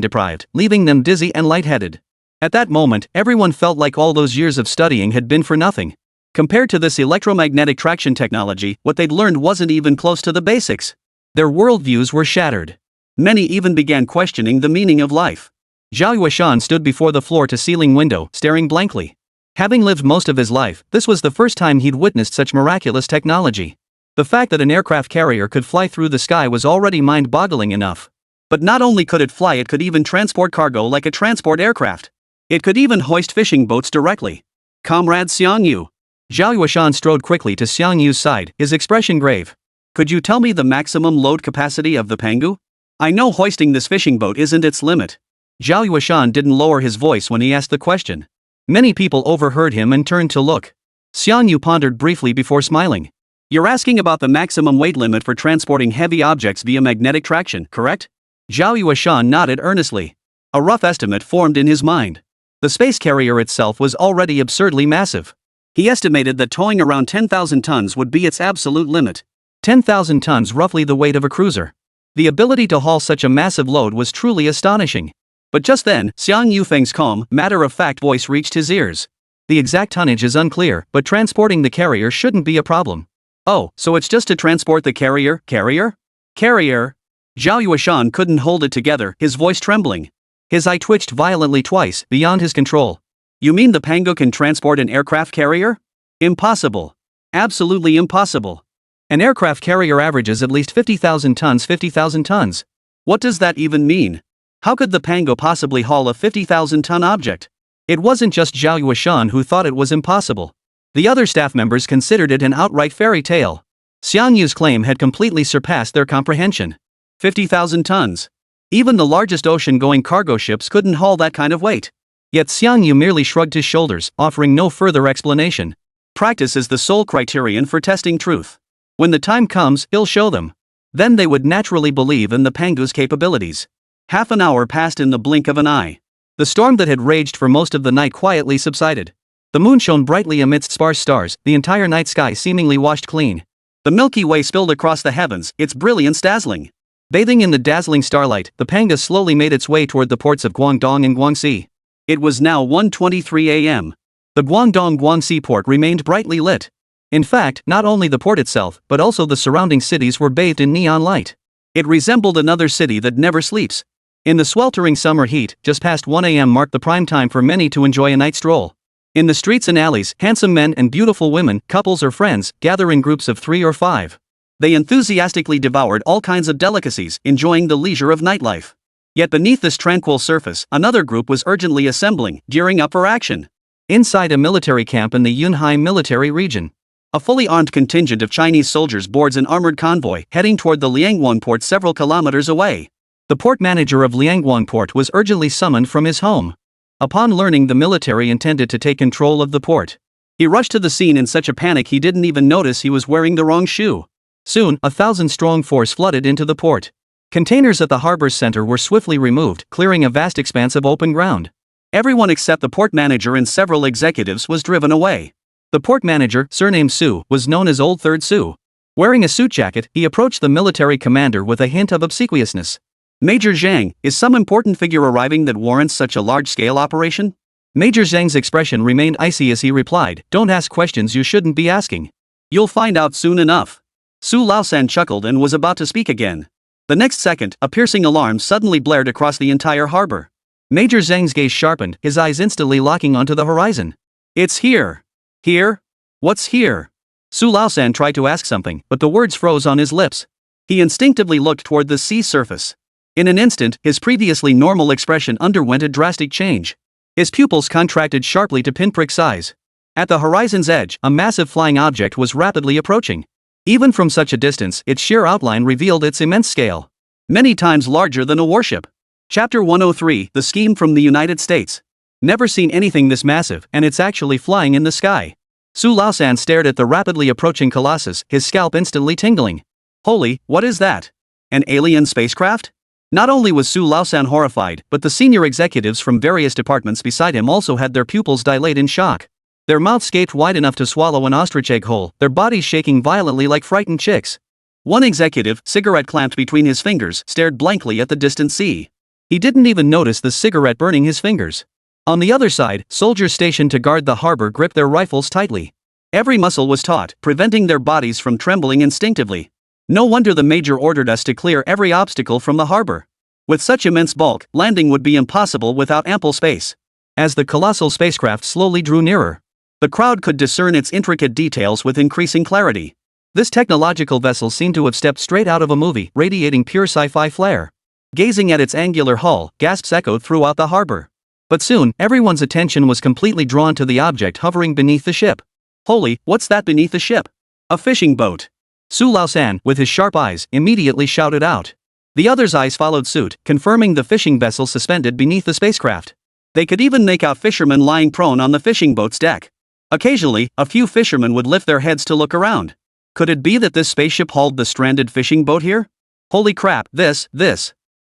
deprived, leaving them dizzy and lightheaded. At that moment, everyone felt like all those years of studying had been for nothing. Compared to this electromagnetic traction technology, what they'd learned wasn't even close to the basics. Their worldviews were shattered. Many even began questioning the meaning of life. Zhao Yueshan stood before the floor-to-ceiling window, staring blankly. Having lived most of his life, this was the first time he'd witnessed such miraculous technology. The fact that an aircraft carrier could fly through the sky was already mind-boggling enough. But not only could it fly, it could even transport cargo like a transport aircraft. It could even hoist fishing boats directly. Comrade Xiangyu. Zhao Yueshan strode quickly to Xiangyu's side, his expression grave. Could you tell me the maximum load capacity of the Pangu? I know hoisting this fishing boat isn't its limit. Zhao Yueshan didn't lower his voice when he asked the question. Many people overheard him and turned to look. Xiangyu pondered briefly before smiling. You're asking about the maximum weight limit for transporting heavy objects via magnetic traction, correct? Zhao Yueshan nodded earnestly. A rough estimate formed in his mind. The space carrier itself was already absurdly massive. He estimated that towing around 10,000 tons would be its absolute limit. 10,000 tons, roughly the weight of a cruiser. The ability to haul such a massive load was truly astonishing. But just then, Xiang Yufeng's calm, matter-of-fact voice reached his ears. The exact tonnage is unclear, but transporting the carrier shouldn't be a problem. Oh, so it's just to transport the carrier? Carrier? Zhao Yueshan couldn't hold it together, his voice trembling. His eye twitched violently twice, beyond his control. You mean the Pangu can transport an aircraft carrier? Impossible. Absolutely impossible. An aircraft carrier averages at least 50,000 tons. 50,000 tons. What does that even mean? How could the Pangu possibly haul a 50,000-ton object? It wasn't just Zhao Yueshan who thought it was impossible. The other staff members considered it an outright fairy tale. Xiangyu's claim had completely surpassed their comprehension. 50,000 tons. Even the largest ocean-going cargo ships couldn't haul that kind of weight. Yet Xiangyu merely shrugged his shoulders, offering no further explanation. Practice is the sole criterion for testing truth. When the time comes, he'll show them. Then they would naturally believe in the Pangu's capabilities. Half an hour passed in the blink of an eye. The storm that had raged for most of the night quietly subsided. The moon shone brightly amidst sparse stars, the entire night sky seemingly washed clean. The Milky Way spilled across the heavens, its brilliance dazzling. Bathing in the dazzling starlight, the Pangu slowly made its way toward the ports of Guangdong and Guangxi. It was now 1:23 a.m. The Guangdong-Guangxi port remained brightly lit. In fact, not only the port itself, but also the surrounding cities were bathed in neon light. It resembled another city that never sleeps. In the sweltering summer heat, just past 1 a.m. marked the prime time for many to enjoy a night stroll. In the streets and alleys, handsome men and beautiful women, couples or friends, gather in groups of 3 or 5. They enthusiastically devoured all kinds of delicacies, enjoying the leisure of nightlife. Yet beneath this tranquil surface, another group was urgently assembling, gearing up for action. Inside a military camp in the Yunhai military region, a fully armed contingent of Chinese soldiers boards an armored convoy, heading toward the Liangguan port several kilometers away. The port manager of Liangguan port was urgently summoned from his home. Upon learning the military intended to take control of the port, he rushed to the scene in such a panic he didn't even notice he was wearing the wrong shoe. Soon, a 1,000-strong force flooded into the port. Containers at the harbor's center were swiftly removed, clearing a vast expanse of open ground. Everyone except the port manager and several executives was driven away. The port manager, surnamed Su, was known as Old Third Su. Wearing a suit jacket, he approached the military commander with a hint of obsequiousness. Major Zhang, is some important figure arriving that warrants such a large-scale operation? Major Zhang's expression remained icy as he replied, Don't ask questions you shouldn't be asking. You'll find out soon enough. Su Laosan chuckled and was about to speak again. The next second, a piercing alarm suddenly blared across the entire harbor. Major Zhang's gaze sharpened, his eyes instantly locking onto the horizon. It's here. Here? What's here? Su Laosan tried to ask something, but the words froze on his lips. He instinctively looked toward the sea surface. In an instant, his previously normal expression underwent a drastic change. His pupils contracted sharply to pinprick size. At the horizon's edge, a massive flying object was rapidly approaching. Even from such a distance, its sheer outline revealed its immense scale. Many times larger than a warship. Chapter 103, The Scheme from the United States. Never seen anything this massive, and it's actually flying in the sky. Su Laosan stared at the rapidly approaching colossus, his scalp instantly tingling. Holy, what is that? An alien spacecraft? Not only was Su Laosan horrified, but the senior executives from various departments beside him also had their pupils dilate in shock. Their mouths gaped wide enough to swallow an ostrich egg whole, their bodies shaking violently like frightened chicks. One executive, cigarette clamped between his fingers, stared blankly at the distant sea. He didn't even notice the cigarette burning his fingers. On the other side, soldiers stationed to guard the harbor gripped their rifles tightly. Every muscle was taut, preventing their bodies from trembling instinctively. No wonder the major ordered us to clear every obstacle from the harbor. With such immense bulk, landing would be impossible without ample space. As the colossal spacecraft slowly drew nearer, the crowd could discern its intricate details with increasing clarity. This technological vessel seemed to have stepped straight out of a movie, radiating pure sci-fi flair. Gazing at its angular hull, gasps echoed throughout the harbor. But soon, everyone's attention was completely drawn to the object hovering beneath the ship. Holy, what's that beneath the ship? A fishing boat. Su Laosan, with his sharp eyes, immediately shouted out. The others' eyes followed suit, confirming the fishing vessel suspended beneath the spacecraft. They could even make out fishermen lying prone on the fishing boat's deck. Occasionally, a few fishermen would lift their heads to look around. Could it be that this spaceship hauled the stranded fishing boat here? Holy crap, this.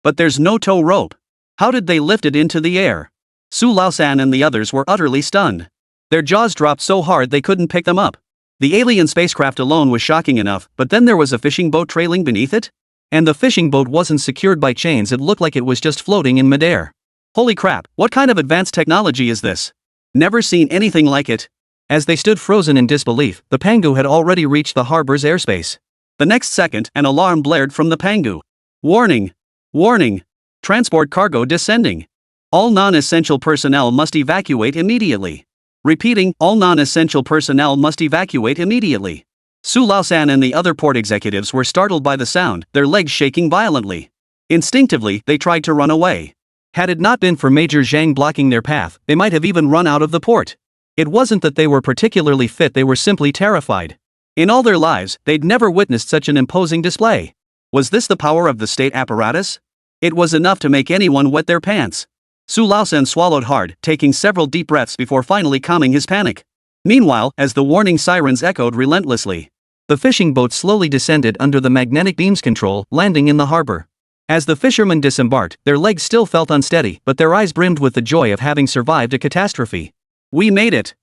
But there's no tow rope. How did they lift it into the air? Su Laosan and the others were utterly stunned. Their jaws dropped so hard they couldn't pick them up. The alien spacecraft alone was shocking enough, but then there was a fishing boat trailing beneath it? And the fishing boat wasn't secured by chains, it looked like it was just floating in midair. Holy crap, what kind of advanced technology is this? Never seen anything like it. As they stood frozen in disbelief, the Pangu had already reached the harbor's airspace. The next second, an alarm blared from the Pangu. Warning! Warning! Transport cargo descending. All non-essential personnel must evacuate immediately. Repeating, all non-essential personnel must evacuate immediately. Su Laosan and the other port executives were startled by the sound, their legs shaking violently. Instinctively, they tried to run away. Had it not been for Major Zhang blocking their path, they might have even run out of the port. It wasn't that they were particularly fit, they were simply terrified. In all their lives, they'd never witnessed such an imposing display. Was this the power of the state apparatus? It was enough to make anyone wet their pants. Su Laosan swallowed hard, taking several deep breaths before finally calming his panic. Meanwhile, as the warning sirens echoed relentlessly, the fishing boat slowly descended under the magnetic beam's control, landing in the harbor. As the fishermen disembarked, their legs still felt unsteady, but their eyes brimmed with the joy of having survived a catastrophe. We made it!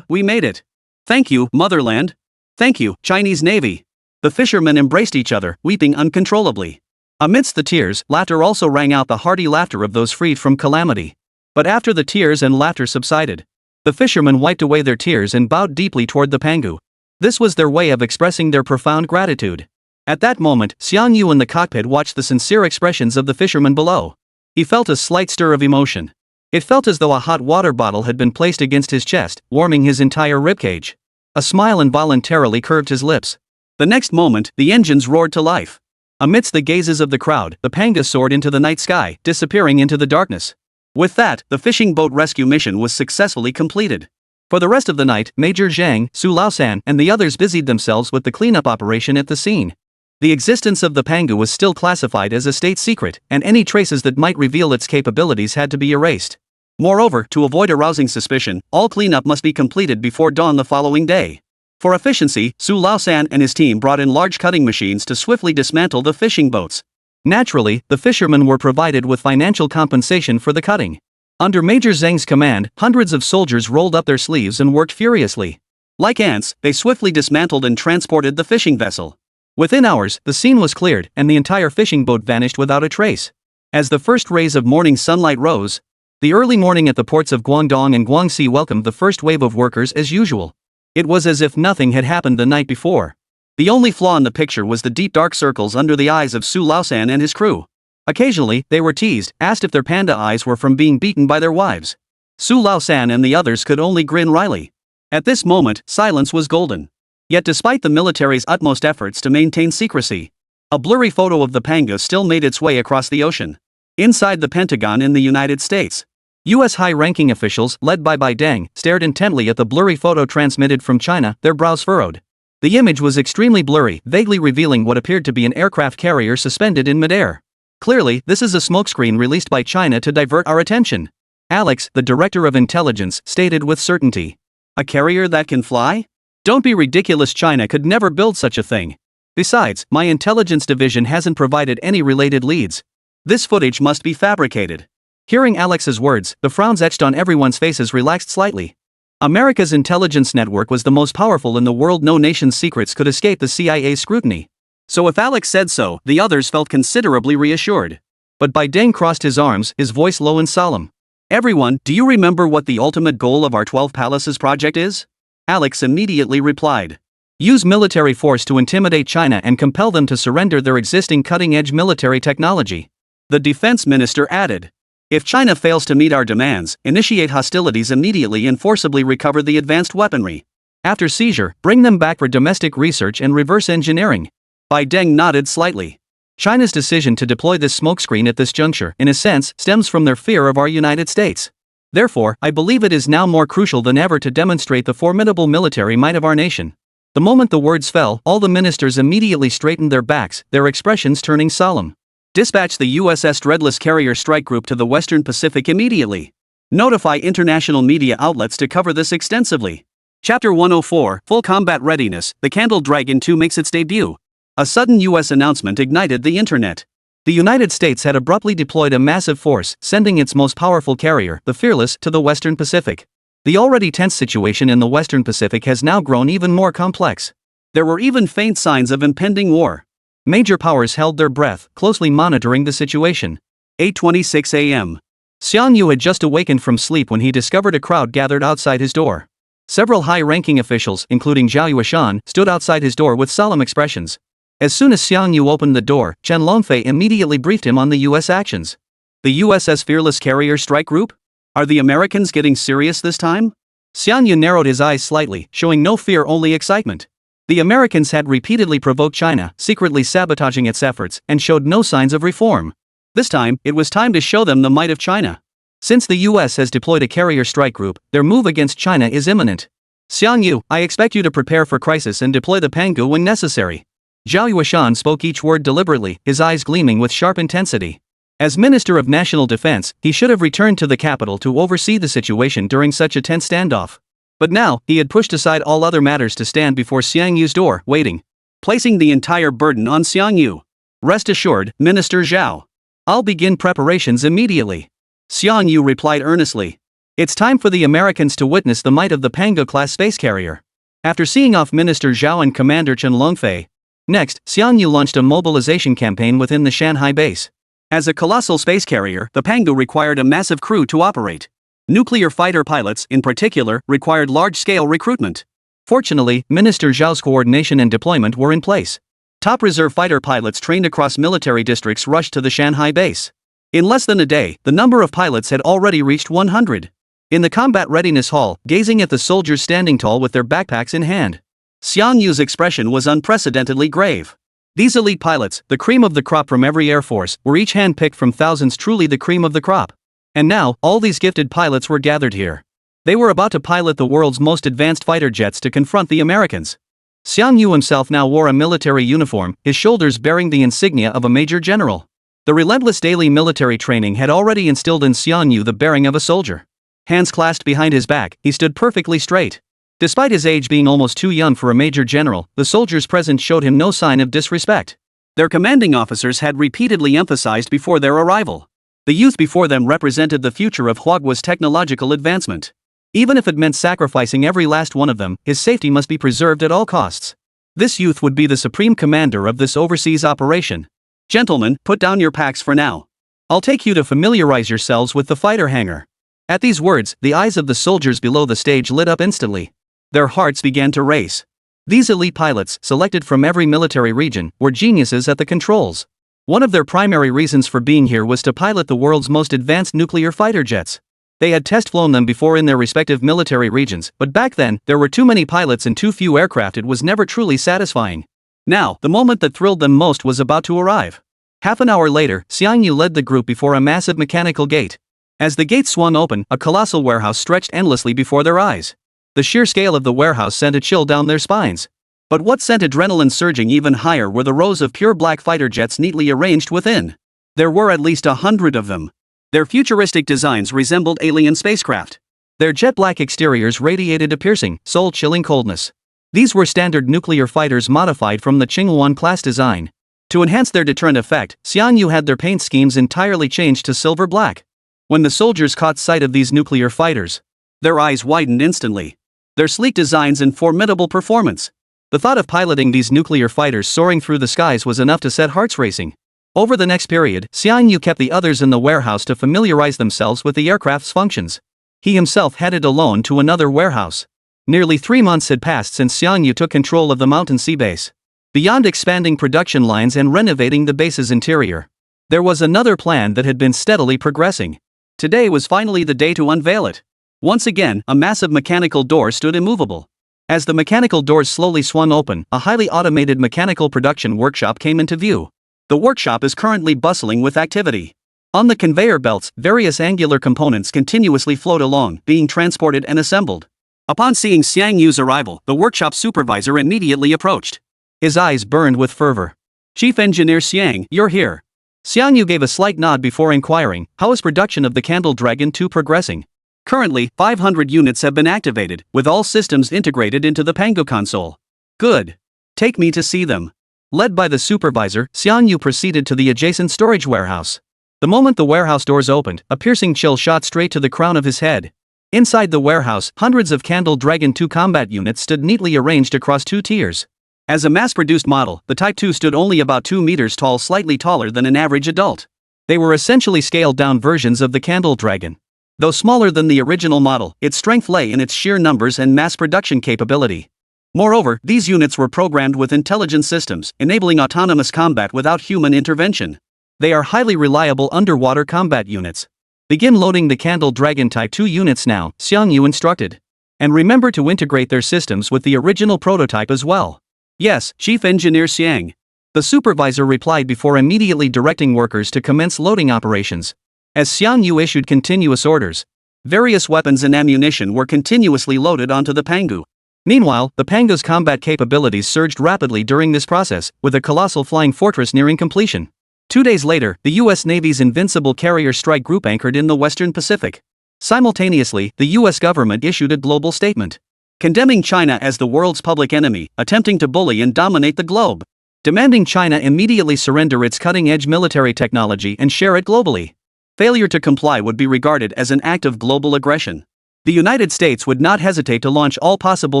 We made it! Thank you, Motherland! Thank you, Chinese Navy! The fishermen embraced each other, weeping uncontrollably. Amidst the tears, laughter also rang out, the hearty laughter of those freed from calamity. But after the tears and laughter subsided, the fishermen wiped away their tears and bowed deeply toward the Pangu. This was their way of expressing their profound gratitude. At that moment, Xiang Yu in the cockpit watched the sincere expressions of the fishermen below. He felt a slight stir of emotion. It felt as though a hot water bottle had been placed against his chest, warming his entire ribcage. A smile involuntarily curved his lips. The next moment, the engines roared to life. Amidst the gazes of the crowd, the Panga soared into the night sky, disappearing into the darkness. With that, the fishing boat rescue mission was successfully completed. For the rest of the night, Major Zhang, Su Laosan, and the others busied themselves with the cleanup operation at the scene. The existence of the Pangu was still classified as a state secret, and any traces that might reveal its capabilities had to be erased. Moreover, to avoid arousing suspicion, all cleanup must be completed before dawn the following day. For efficiency, Su Laosan and his team brought in large cutting machines to swiftly dismantle the fishing boats. Naturally, the fishermen were provided with financial compensation for the cutting. Under Major Zhang's command, hundreds of soldiers rolled up their sleeves and worked furiously. Like ants, they swiftly dismantled and transported the fishing vessel. Within hours, the scene was cleared, and the entire fishing boat vanished without a trace. As the first rays of morning sunlight rose, the early morning at the ports of Guangdong and Guangxi welcomed the first wave of workers as usual. It was as if nothing had happened the night before. The only flaw in the picture was the deep dark circles under the eyes of Su Laosan and his crew. Occasionally, they were teased, asked if their panda eyes were from being beaten by their wives. Su Laosan and the others could only grin wryly. At this moment, silence was golden. Yet despite the military's utmost efforts to maintain secrecy, a blurry photo of the Panga still made its way across the ocean. Inside the Pentagon in the United States, U.S. high-ranking officials, led by Bai Deng, stared intently at the blurry photo transmitted from China, their brows furrowed. The image was extremely blurry, vaguely revealing what appeared to be an aircraft carrier suspended in midair. Clearly, this is a smokescreen released by China to divert our attention. Alex, the director of intelligence, stated with certainty. A carrier that can fly? Don't be ridiculous, China could never build such a thing. Besides, my intelligence division hasn't provided any related leads. This footage must be fabricated. Hearing Alex's words, the frowns etched on everyone's faces relaxed slightly. America's intelligence network was the most powerful in the world. No nation's secrets could escape the CIA's scrutiny. So if Alex said so, the others felt considerably reassured. But Bai Deng crossed his arms, his voice low and solemn. Everyone, do you remember what the ultimate goal of our 12 Palaces project is? Alex immediately replied. Use military force to intimidate China and compel them to surrender their existing cutting-edge military technology. The defense minister added. If China fails to meet our demands, initiate hostilities immediately and forcibly recover the advanced weaponry. After seizure, bring them back for domestic research and reverse engineering. Bai Deng nodded slightly. China's decision to deploy this smokescreen at this juncture, in a sense, stems from their fear of our United States. Therefore, I believe it is now more crucial than ever to demonstrate the formidable military might of our nation. The moment the words fell, all the ministers immediately straightened their backs, their expressions turning solemn. Dispatch the USS Dreadless Carrier Strike Group to the Western Pacific immediately. Notify international media outlets to cover this extensively. Chapter 104, Full Combat Readiness, The Candle Dragon 2 makes its debut. A sudden US announcement ignited the internet. The United States had abruptly deployed a massive force, sending its most powerful carrier, the Fearless, to the Western Pacific. The already tense situation in the Western Pacific has now grown even more complex. There were even faint signs of impending war. Major powers held their breath, closely monitoring the situation. 8:26 a.m. Xiang Yu had just awakened from sleep when he discovered a crowd gathered outside his door. Several high-ranking officials, including Zhao Yueshan, stood outside his door with solemn expressions. As soon as Xiang Yu opened the door, Chen Longfei immediately briefed him on the U.S. actions. The USS Fearless Carrier Strike Group? Are the Americans getting serious this time? Xiang Yu narrowed his eyes slightly, showing no fear, only excitement. The Americans had repeatedly provoked China, secretly sabotaging its efforts, and showed no signs of reform. This time, it was time to show them the might of China. Since the US has deployed a carrier strike group, their move against China is imminent. Xiang Yu, I expect you to prepare for crisis and deploy the Pangu when necessary. Zhao Yueshan spoke each word deliberately, his eyes gleaming with sharp intensity. As Minister of National Defense, he should have returned to the capital to oversee the situation during such a tense standoff. But now, he had pushed aside all other matters to stand before Xiang Yu's door, waiting. Placing the entire burden on Xiang Yu. Rest assured, Minister Zhao. I'll begin preparations immediately. Xiang Yu replied earnestly. It's time for the Americans to witness the might of the TianGou-class space carrier. After seeing off Minister Zhao and Commander Chen Longfei. Next, Xiang Yu launched a mobilization campaign within the Shanghai base. As a colossal space carrier, the Pangu required a massive crew to operate. Nuclear fighter pilots, in particular, required large-scale recruitment. Fortunately, Minister Zhao's coordination and deployment were in place. Top reserve fighter pilots trained across military districts rushed to the Shanghai base. In less than a day, the number of pilots had already reached 100. In the combat readiness hall, gazing at the soldiers standing tall with their backpacks in hand, Xiang Yu's expression was unprecedentedly grave. These elite pilots, the cream of the crop from every air force, were each handpicked from thousands, truly the cream of the crop. And now, all these gifted pilots were gathered here. They were about to pilot the world's most advanced fighter jets to confront the Americans. Xiang Yu himself now wore a military uniform, his shoulders bearing the insignia of a major general. The relentless daily military training had already instilled in Xiang Yu the bearing of a soldier. Hands clasped behind his back, he stood perfectly straight. Despite his age being almost too young for a major general, the soldiers present showed him no sign of disrespect. Their commanding officers had repeatedly emphasized before their arrival. The youth before them represented the future of Huagua's technological advancement. Even if it meant sacrificing every last one of them, his safety must be preserved at all costs. This youth would be the supreme commander of this overseas operation. Gentlemen, put down your packs for now. I'll take you to familiarize yourselves with the fighter hangar. At these words, the eyes of the soldiers below the stage lit up instantly. Their hearts began to race. These elite pilots, selected from every military region, were geniuses at the controls. One of their primary reasons for being here was to pilot the world's most advanced nuclear fighter jets. They had test-flown them before in their respective military regions, but back then, there were too many pilots and too few aircraft. It was never truly satisfying. Now, the moment that thrilled them most was about to arrive. Half an hour later, Xiang Yu led the group before a massive mechanical gate. As the gate swung open, a colossal warehouse stretched endlessly before their eyes. The sheer scale of the warehouse sent a chill down their spines. But what sent adrenaline surging even higher were the rows of pure black fighter jets neatly arranged within. There were at least 100 of them. Their futuristic designs resembled alien spacecraft. Their jet-black exteriors radiated a piercing, soul-chilling coldness. These were standard nuclear fighters modified from the Chinghuan-class design. To enhance their deterrent effect, TianGou had their paint schemes entirely changed to silver black. When the soldiers caught sight of these nuclear fighters, their eyes widened instantly. Their sleek designs and formidable performance. The thought of piloting these nuclear fighters soaring through the skies was enough to set hearts racing. Over the next period, TianGou kept the others in the warehouse to familiarize themselves with the aircraft's functions. He himself headed alone to another warehouse. Nearly 3 months had passed since TianGou took control of the mountain sea base. Beyond expanding production lines and renovating the base's interior, there was another plan that had been steadily progressing. Today was finally the day to unveil it. Once again, a massive mechanical door stood immovable. As the mechanical doors slowly swung open, a highly automated mechanical production workshop came into view. The workshop is currently bustling with activity. On the conveyor belts, various angular components continuously float along, being transported and assembled. Upon seeing TianGou's arrival, the workshop supervisor immediately approached. His eyes burned with fervor. "Chief Engineer Xiang, you're here." TianGou gave a slight nod before inquiring, "How is production of the Candle Dragon 2 progressing?" "Currently, 500 units have been activated, with all systems integrated into the Pango console." "Good. Take me to see them." Led by the supervisor, TianGou proceeded to the adjacent storage warehouse. The moment the warehouse doors opened, a piercing chill shot straight to the crown of his head. Inside the warehouse, hundreds of Candle Dragon 2 combat units stood neatly arranged across 2 tiers. As a mass-produced model, the Type 2 stood only about 2 meters tall, slightly taller than an average adult. They were essentially scaled-down versions of the Candle Dragon. Though smaller than the original model, its strength lay in its sheer numbers and mass production capability. Moreover, these units were programmed with intelligent systems, enabling autonomous combat without human intervention. They are highly reliable underwater combat units. "Begin loading the Candle Dragon Type 2 units now," TianGou instructed. "And remember to integrate their systems with the original prototype as well." "Yes, Chief Engineer Xiang," the supervisor replied before immediately directing workers to commence loading operations. As TianGou issued continuous orders, various weapons and ammunition were continuously loaded onto the Pango. Meanwhile, the Pango's combat capabilities surged rapidly during this process, with a colossal flying fortress nearing completion. 2 days later, the U.S. Navy's Invincible Carrier Strike Group anchored in the Western Pacific. Simultaneously, the U.S. government issued a global statement, condemning China as the world's public enemy, attempting to bully and dominate the globe, demanding China immediately surrender its cutting-edge military technology and share it globally. Failure to comply would be regarded as an act of global aggression. The United States would not hesitate to launch all possible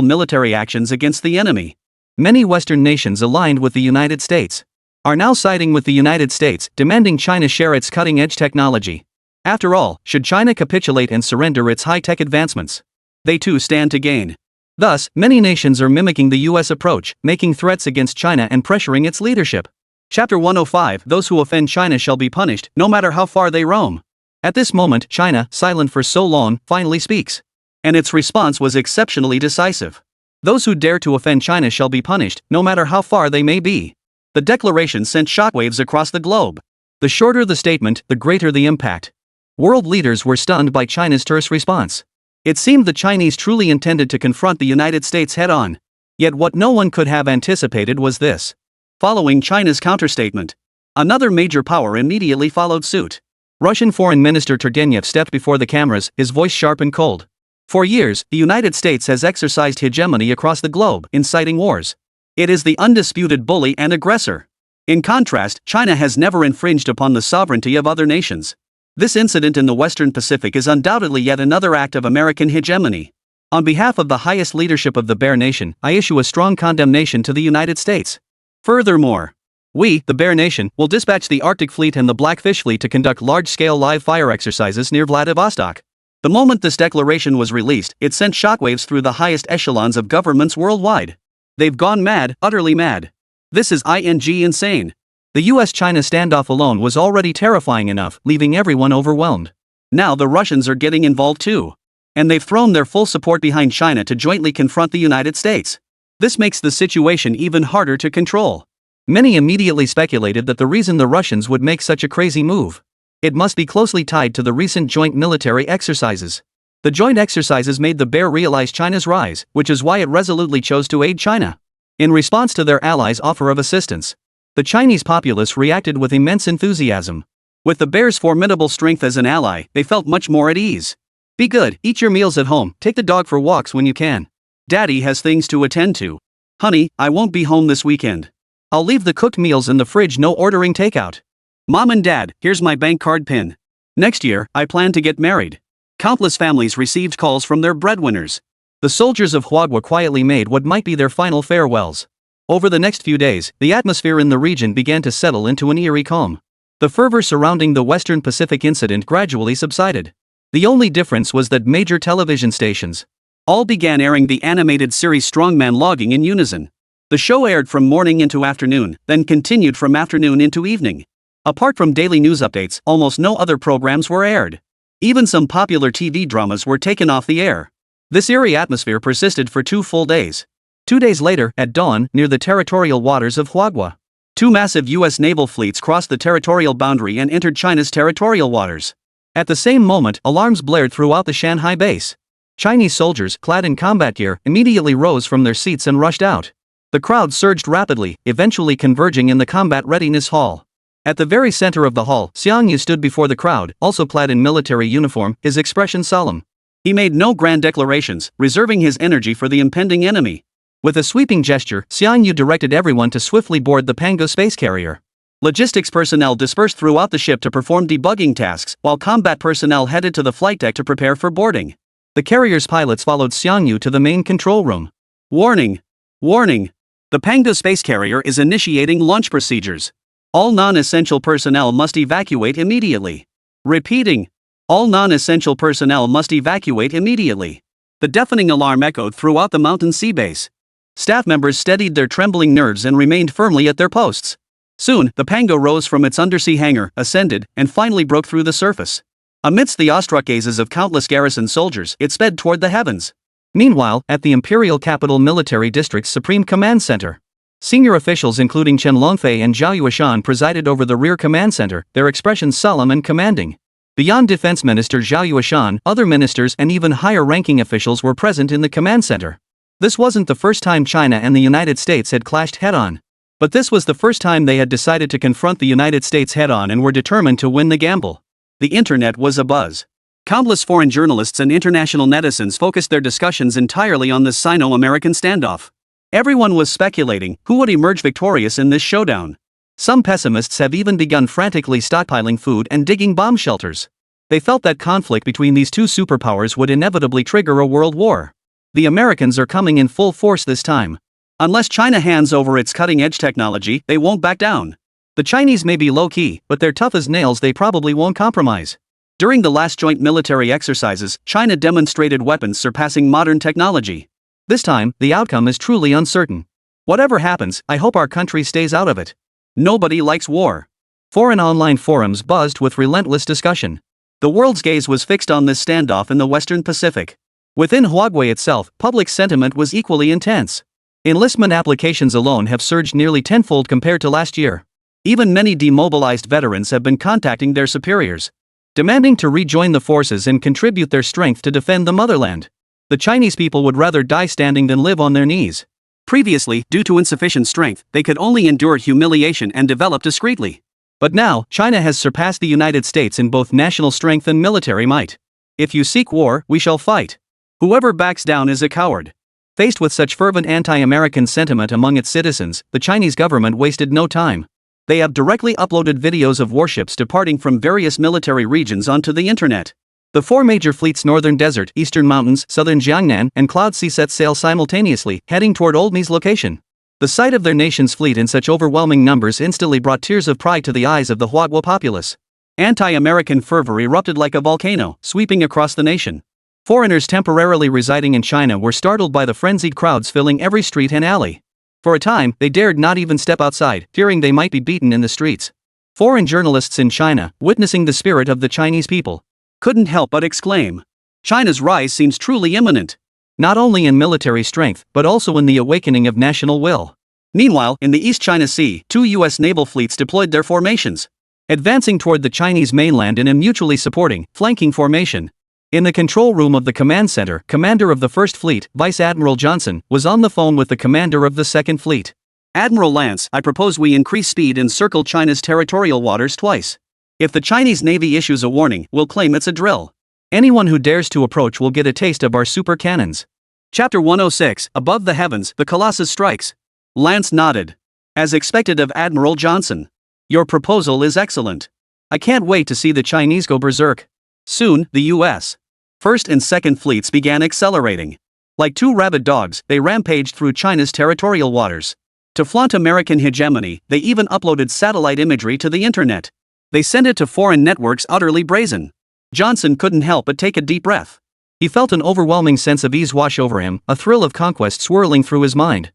military actions against the enemy. Many Western nations aligned with the United States are now siding with the United States, demanding China share its cutting-edge technology. After all, should China capitulate and surrender its high-tech advancements, they too stand to gain. Thus, many nations are mimicking the U.S. approach, making threats against China and pressuring its leadership. Chapter 105: Those who offend China shall be punished, no matter how far they roam. At this moment, China, silent for so long, finally speaks. And its response was exceptionally decisive. Those who dare to offend China shall be punished, no matter how far they may be. The declaration sent shockwaves across the globe. The shorter the statement, the greater the impact. World leaders were stunned by China's terse response. It seemed the Chinese truly intended to confront the United States head-on. Yet what no one could have anticipated was this. Following China's counterstatement, another major power immediately followed suit. Russian Foreign Minister Turgenev stepped before the cameras, his voice sharp and cold. For years, the United States has exercised hegemony across the globe, inciting wars. It is the undisputed bully and aggressor. In contrast, China has never infringed upon the sovereignty of other nations. This incident in the Western Pacific is undoubtedly yet another act of American hegemony. On behalf of the highest leadership of the Bear Nation, I issue a strong condemnation to the United States. Furthermore, we, the Bear Nation, will dispatch the Arctic Fleet and the Blackfish Fleet to conduct large-scale live fire exercises near Vladivostok. The moment this declaration was released, it sent shockwaves through the highest echelons of governments worldwide. They've gone mad, utterly mad. This is insane. The US-China standoff alone was already terrifying enough, leaving everyone overwhelmed. Now the Russians are getting involved too. And they've thrown their full support behind China to jointly confront the United States. This makes the situation even harder to control. Many immediately speculated that the reason the Russians would make such a crazy move, it must be closely tied to the recent joint military exercises. The joint exercises made the Bear realize China's rise, which is why it resolutely chose to aid China. In response to their allies' offer of assistance, the Chinese populace reacted with immense enthusiasm. With the Bear's formidable strength as an ally, they felt much more at ease. Be good, eat your meals at home, take the dog for walks when you can. Daddy has things to attend to. Honey, I won't be home this weekend. I'll leave the cooked meals in the fridge, no ordering takeout. Mom and Dad, here's my bank card pin. Next year, I plan to get married. Countless families received calls from their breadwinners. The soldiers of Huagua quietly made what might be their final farewells. Over the next few days, the atmosphere in the region began to settle into an eerie calm. The fervor surrounding the Western Pacific incident gradually subsided. The only difference was that major television stations all began airing the animated series Strongman Logging in unison. The show aired from morning into afternoon, then continued from afternoon into evening. Apart from daily news updates, almost no other programs were aired. Even some popular TV dramas were taken off the air. This eerie atmosphere persisted for 2 full days. 2 days later, at dawn, near the territorial waters of Huagua, 2 massive U.S. naval fleets crossed the territorial boundary and entered China's territorial waters. At the same moment, alarms blared throughout the Shanghai base. Chinese soldiers, clad in combat gear, immediately rose from their seats and rushed out. The crowd surged rapidly, eventually converging in the combat readiness hall. At the very center of the hall, Xiangyu stood before the crowd, also clad in military uniform, his expression solemn. He made no grand declarations, reserving his energy for the impending enemy. With a sweeping gesture, Xiangyu directed everyone to swiftly board the Pango space carrier. Logistics personnel dispersed throughout the ship to perform debugging tasks, while combat personnel headed to the flight deck to prepare for boarding. The carrier's pilots followed Xiangyu to the main control room. Warning! Warning! The Pango space carrier is initiating launch procedures. All non-essential personnel must evacuate immediately. Repeating. All non-essential personnel must evacuate immediately. The deafening alarm echoed throughout the mountain sea base. Staff members steadied their trembling nerves and remained firmly at their posts. Soon, the Pango rose from its undersea hangar, ascended, and finally broke through the surface. Amidst the awestruck gazes of countless garrison soldiers, it sped toward the heavens. Meanwhile, at the Imperial Capital Military District's Supreme Command Center, senior officials including Chen Longfei and Zhao Yueshan presided over the rear command center, their expressions solemn and commanding. Beyond Defense Minister Zhao Yueshan, other ministers and even higher-ranking officials were present in the command center. This wasn't the first time China and the United States had clashed head-on. But this was the first time they had decided to confront the United States head-on and were determined to win the gamble. The internet was abuzz. Countless foreign journalists and international netizens focused their discussions entirely on this Sino-American standoff. Everyone was speculating who would emerge victorious in this showdown. Some pessimists have even begun frantically stockpiling food and digging bomb shelters. They felt that conflict between these two superpowers would inevitably trigger a world war. The Americans are coming in full force this time. Unless China hands over its cutting-edge technology, they won't back down. The Chinese may be low-key, but they're tough as nails. They probably won't compromise. During the last joint military exercises, China demonstrated weapons surpassing modern technology. This time, the outcome is truly uncertain. Whatever happens, I hope our country stays out of it. Nobody likes war. Foreign online forums buzzed with relentless discussion. The world's gaze was fixed on this standoff in the Western Pacific. Within Huagua itself, public sentiment was equally intense. Enlistment applications alone have surged nearly tenfold compared to last year. Even many demobilized veterans have been contacting their superiors, demanding to rejoin the forces and contribute their strength to defend the motherland. The Chinese people would rather die standing than live on their knees. Previously, due to insufficient strength, they could only endure humiliation and develop discreetly. But now, China has surpassed the United States in both national strength and military might. If you seek war, we shall fight. Whoever backs down is a coward. Faced with such fervent anti-American sentiment among its citizens, the Chinese government wasted no time. They have directly uploaded videos of warships departing from various military regions onto the internet. The 4 major fleets Northern Desert, Eastern Mountains, Southern Jiangnan, and Cloud Sea set sail simultaneously, heading toward Oldme's location. The sight of their nation's fleet in such overwhelming numbers instantly brought tears of pride to the eyes of the Huagua populace. Anti-American fervor erupted like a volcano, sweeping across the nation. Foreigners temporarily residing in China were startled by the frenzied crowds filling every street and alley. For a time, they dared not even step outside, fearing they might be beaten in the streets. Foreign journalists in China, witnessing the spirit of the Chinese people, couldn't help but exclaim, "China's rise seems truly imminent." Not only in military strength, but also in the awakening of national will. Meanwhile, in the East China Sea, 2 U.S. naval fleets deployed their formations, advancing toward the Chinese mainland in a mutually supporting, flanking formation. In the control room of the command center, Commander of the First Fleet, Vice Admiral Johnson, was on the phone with the commander of the Second Fleet. "Admiral Lance, I propose we increase speed and circle China's territorial waters twice. If the Chinese Navy issues a warning, we'll claim it's a drill. Anyone who dares to approach will get a taste of our super cannons." Chapter 106, Above the Heavens, the Colossus Strikes. Lance nodded. As expected of Admiral Johnson. Your proposal is excellent. I can't wait to see the Chinese go berserk. Soon, the U.S. First and Second Fleets began accelerating. Like two rabid dogs, they rampaged through China's territorial waters. To flaunt American hegemony, they even uploaded satellite imagery to the internet. They sent it to foreign networks utterly brazen. Johnson couldn't help but take a deep breath. He felt an overwhelming sense of ease wash over him, a thrill of conquest swirling through his mind.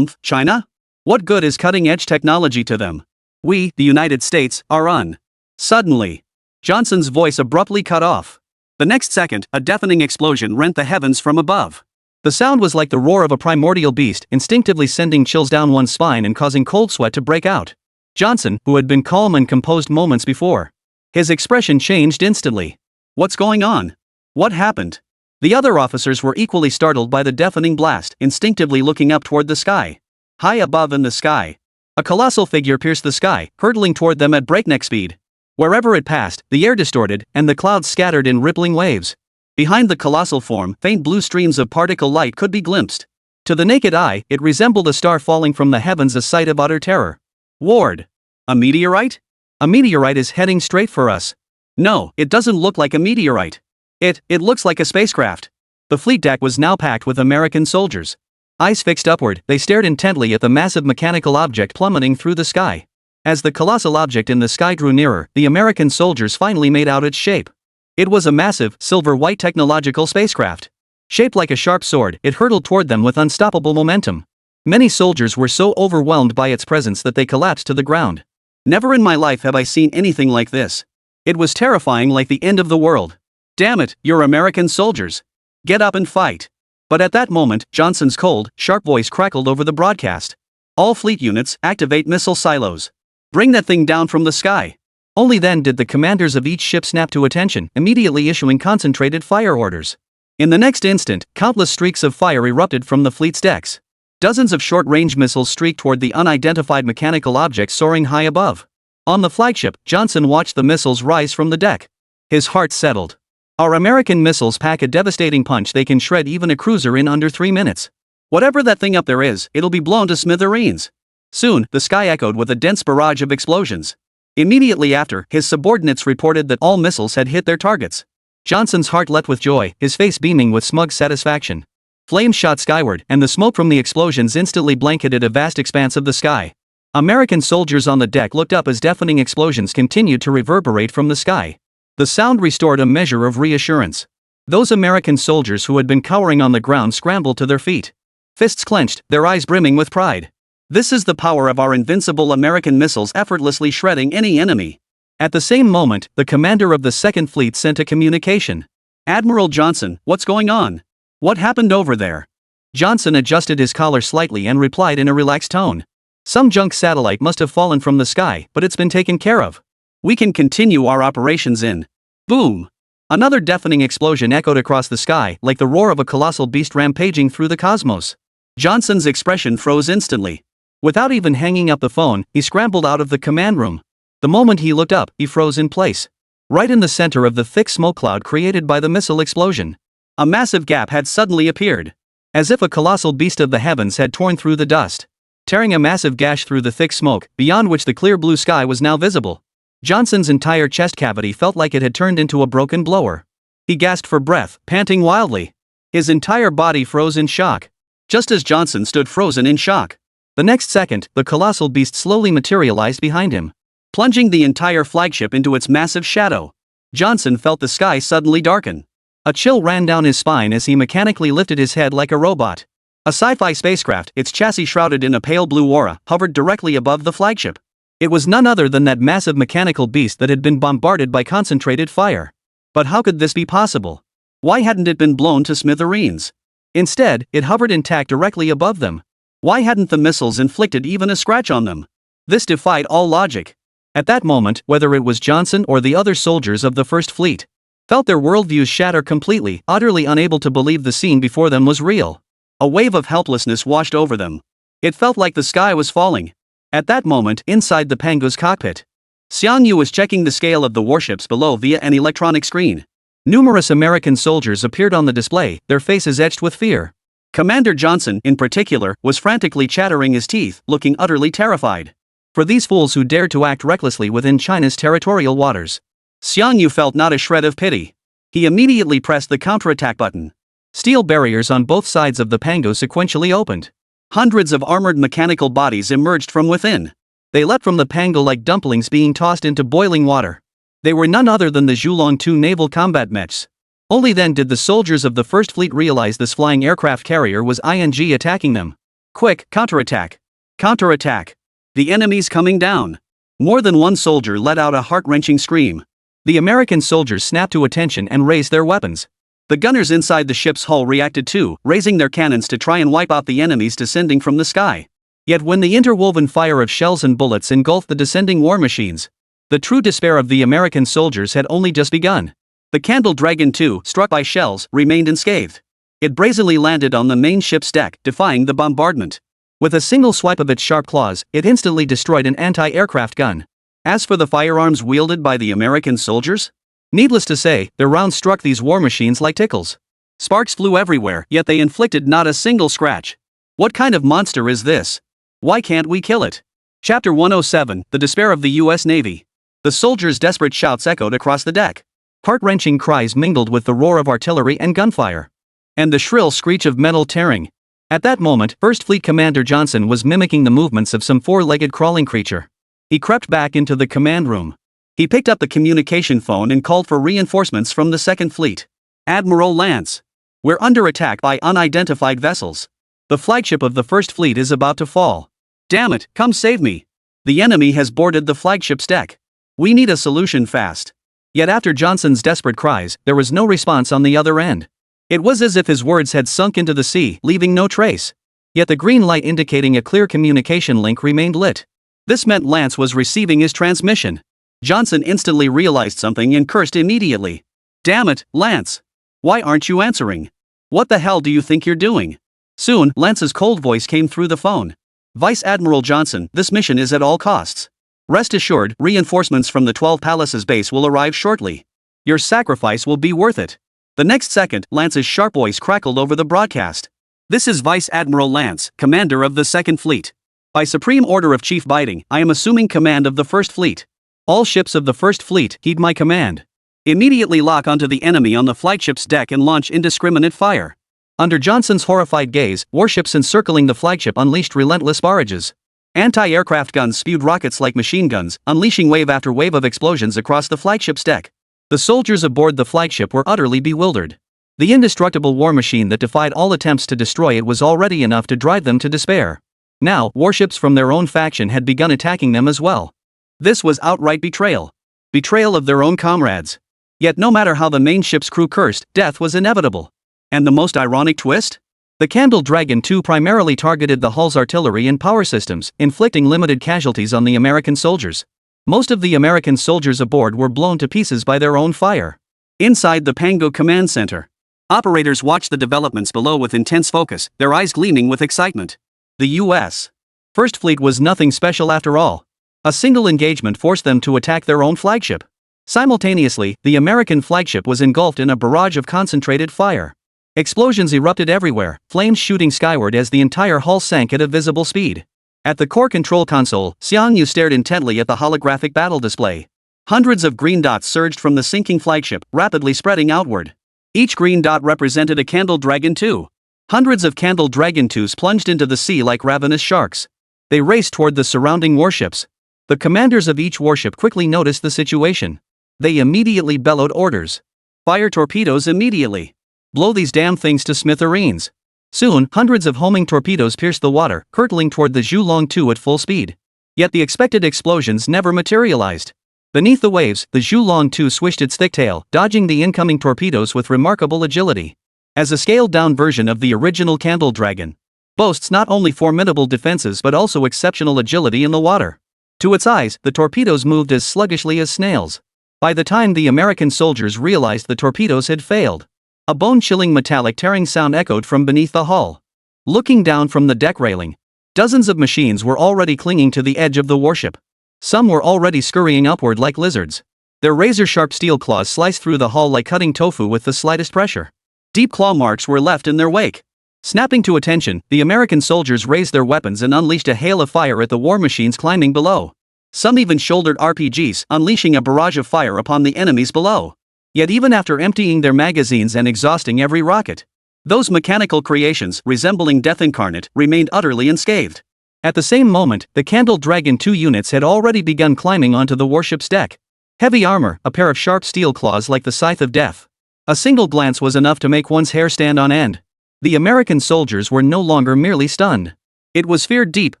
China? What good is cutting-edge technology to them? We, the United States, are un. Suddenly, Johnson's voice abruptly cut off. The next second, a deafening explosion rent the heavens from above. The sound was like the roar of a primordial beast, instinctively sending chills down one's spine and causing cold sweat to break out. Johnson, who had been calm and composed moments before, his expression changed instantly. What's going on? What happened? The other officers were equally startled by the deafening blast, instinctively looking up toward the sky. High above in the sky, a colossal figure pierced the sky, hurtling toward them at breakneck speed. Wherever it passed, the air distorted, and the clouds scattered in rippling waves. Behind the colossal form, faint blue streams of particle light could be glimpsed. To the naked eye, it resembled a star falling from the heavens, a sight of utter terror. Ward. A meteorite? A meteorite is heading straight for us. No, it doesn't look like a meteorite. It looks like a spacecraft. The fleet deck was now packed with American soldiers. Eyes fixed upward, they stared intently at the massive mechanical object plummeting through the sky. As the colossal object in the sky drew nearer, the American soldiers finally made out its shape. It was a massive, silver-white technological spacecraft. Shaped like a sharp sword, it hurtled toward them with unstoppable momentum. Many soldiers were so overwhelmed by its presence that they collapsed to the ground. Never in my life have I seen anything like this. It was terrifying, like the end of the world. Damn it, you're American soldiers. Get up and fight. But at that moment, Johnson's cold, sharp voice crackled over the broadcast. All fleet units, activate missile silos. Bring that thing down from the sky. Only then did the commanders of each ship snap to attention, immediately issuing concentrated fire orders. In the next instant, countless streaks of fire erupted from the fleet's decks. Dozens of short-range missiles streaked toward the unidentified mechanical object soaring high above. On the flagship, Johnson watched the missiles rise from the deck. His heart settled. Our American missiles pack a devastating punch. They can shred even a cruiser in under 3 minutes. Whatever that thing up there is, it'll be blown to smithereens. Soon, the sky echoed with a dense barrage of explosions. Immediately after, his subordinates reported that all missiles had hit their targets. Johnson's heart leapt with joy, his face beaming with smug satisfaction. Flames shot skyward, and the smoke from the explosions instantly blanketed a vast expanse of the sky. American soldiers on the deck looked up as deafening explosions continued to reverberate from the sky. The sound restored a measure of reassurance. Those American soldiers who had been cowering on the ground scrambled to their feet. Fists clenched, their eyes brimming with pride. This is the power of our invincible American missiles effortlessly shredding any enemy. At the same moment, the commander of the Second Fleet sent a communication. Admiral Johnson, what's going on? What happened over there? Johnson adjusted his collar slightly and replied in a relaxed tone. Some junk satellite must have fallen from the sky, but it's been taken care of. We can continue our operations in. Boom! Another deafening explosion echoed across the sky, like the roar of a colossal beast rampaging through the cosmos. Johnson's expression froze instantly. Without even hanging up the phone, he scrambled out of the command room. The moment he looked up, he froze in place. Right in the center of the thick smoke cloud created by the missile explosion, a massive gap had suddenly appeared. As if a colossal beast of the heavens had torn through the dust, tearing a massive gash through the thick smoke, beyond which the clear blue sky was now visible. Johnson's entire chest cavity felt like it had turned into a broken blower. He gasped for breath, panting wildly. His entire body froze in shock. Just as Johnson stood frozen in shock, the next second, the colossal beast slowly materialized behind him, plunging the entire flagship into its massive shadow. Johnson felt the sky suddenly darken. A chill ran down his spine as he mechanically lifted his head like a robot. A sci-fi spacecraft, its chassis shrouded in a pale blue aura, hovered directly above the flagship. It was none other than that massive mechanical beast that had been bombarded by concentrated fire. But how could this be possible? Why hadn't it been blown to smithereens? Instead, it hovered intact directly above them. Why hadn't the missiles inflicted even a scratch on them? This defied all logic. At that moment, whether it was Johnson or the other soldiers of the First Fleet, felt their worldviews shatter completely, utterly unable to believe the scene before them was real. A wave of helplessness washed over them. It felt like the sky was falling. At that moment, inside the Pangu's cockpit, TianGou was checking the scale of the warships below via an electronic screen. Numerous American soldiers appeared on the display, their faces etched with fear. Commander Johnson, in particular, was frantically chattering his teeth, looking utterly terrified. For these fools who dared to act recklessly within China's territorial waters, Xiangyu felt not a shred of pity. He immediately pressed the counterattack button. Steel barriers on both sides of the Pango sequentially opened. Hundreds of armored mechanical bodies emerged from within. They leapt from the Pango like dumplings being tossed into boiling water. They were none other than the Zhulong 2 naval combat mechs. Only then did the soldiers of the First Fleet realize this flying aircraft carrier was attacking them. Quick, counterattack! Counterattack! The enemy's coming down! More than one soldier let out a heart-wrenching scream. The American soldiers snapped to attention and raised their weapons. The gunners inside the ship's hull reacted too, raising their cannons to try and wipe out the enemies descending from the sky. Yet when the interwoven fire of shells and bullets engulfed the descending war machines, the true despair of the American soldiers had only just begun. The Candle Dragon II, struck by shells, remained unscathed. It brazenly landed on the main ship's deck, defying the bombardment. With a single swipe of its sharp claws, it instantly destroyed an anti-aircraft gun. As for the firearms wielded by the American soldiers, needless to say, their rounds struck these war machines like tickles. Sparks flew everywhere, yet they inflicted not a single scratch. What kind of monster is this? Why can't we kill it? Chapter 107, The Despair of the U.S. Navy. The soldiers' desperate shouts echoed across the deck. Heart-wrenching cries mingled with the roar of artillery and gunfire. And the shrill screech of metal tearing. At that moment, First Fleet Commander Johnson was mimicking the movements of some four-legged crawling creature. He crept back into the command room. He picked up the communication phone and called for reinforcements from the Second Fleet. Admiral Lance. We're under attack by unidentified vessels. The flagship of the First Fleet is about to fall. Damn it, come save me. The enemy has boarded the flagship's deck. We need a solution fast. Yet after Johnson's desperate cries, there was no response on the other end. It was as if his words had sunk into the sea, leaving no trace. Yet the green light indicating a clear communication link remained lit. This meant Lance was receiving his transmission. Johnson instantly realized something and cursed immediately. Damn it, Lance! Why aren't you answering? What the hell do you think you're doing? Soon, Lance's cold voice came through the phone. Vice Admiral Johnson, this mission is at all costs. Rest assured, reinforcements from the 12 Palaces base will arrive shortly. Your sacrifice will be worth it. The next second, Lance's sharp voice crackled over the broadcast. This is Vice Admiral Lance, Commander of the Second Fleet. By supreme order of Chief Biting, I am assuming command of the First Fleet. All ships of the First Fleet heed my command. Immediately lock onto the enemy on the flagship's deck and launch indiscriminate fire. Under Johnson's horrified gaze, warships encircling the flagship unleashed relentless barrages. Anti-aircraft guns spewed rockets like machine guns, unleashing wave after wave of explosions across the flagship's deck. The soldiers aboard the flagship were utterly bewildered. The indestructible war machine that defied all attempts to destroy it was already enough to drive them to despair. Now, warships from their own faction had begun attacking them as well. This was outright betrayal. Betrayal of their own comrades. Yet no matter how the main ship's crew cursed, death was inevitable. And the most ironic twist? The Candle Dragon II primarily targeted the hull's artillery and power systems, inflicting limited casualties on the American soldiers. Most of the American soldiers aboard were blown to pieces by their own fire. Inside the Pango Command Center, operators watched the developments below with intense focus, their eyes gleaming with excitement. The U.S. First Fleet was nothing special after all. A single engagement forced them to attack their own flagship. Simultaneously, the American flagship was engulfed in a barrage of concentrated fire. Explosions erupted everywhere, flames shooting skyward as the entire hull sank at a visible speed. At the core control console, Xiangyu stared intently at the holographic battle display. Hundreds of green dots surged from the sinking flagship, rapidly spreading outward. Each green dot represented a Candle Dragon II. Hundreds of Candle Dragon IIs plunged into the sea like ravenous sharks. They raced toward the surrounding warships. The commanders of each warship quickly noticed the situation. They immediately bellowed orders. Fire torpedoes immediately. Blow these damn things to smithereens. Soon, hundreds of homing torpedoes pierced the water, hurtling toward the Zhulong 2 at full speed. Yet the expected explosions never materialized. Beneath the waves, the Zhulong 2 swished its thick tail, dodging the incoming torpedoes with remarkable agility. As a scaled-down version of the original Candle Dragon, boasts not only formidable defenses but also exceptional agility in the water. To its eyes, the torpedoes moved as sluggishly as snails. By the time the American soldiers realized the torpedoes had failed, a bone-chilling metallic tearing sound echoed from beneath the hull. Looking down from the deck railing, dozens of machines were already clinging to the edge of the warship. Some were already scurrying upward like lizards. Their razor-sharp steel claws sliced through the hull like cutting tofu with the slightest pressure. Deep claw marks were left in their wake. Snapping to attention, the American soldiers raised their weapons and unleashed a hail of fire at the war machines climbing below. Some even shouldered RPGs, unleashing a barrage of fire upon the enemies below. Yet even after emptying their magazines and exhausting every rocket, those mechanical creations, resembling death incarnate, remained utterly unscathed. At the same moment, the Candle Dragon 2 units had already begun climbing onto the warship's deck. Heavy armor, a pair of sharp steel claws like the scythe of death. A single glance was enough to make one's hair stand on end. The American soldiers were no longer merely stunned. It was fear, deep,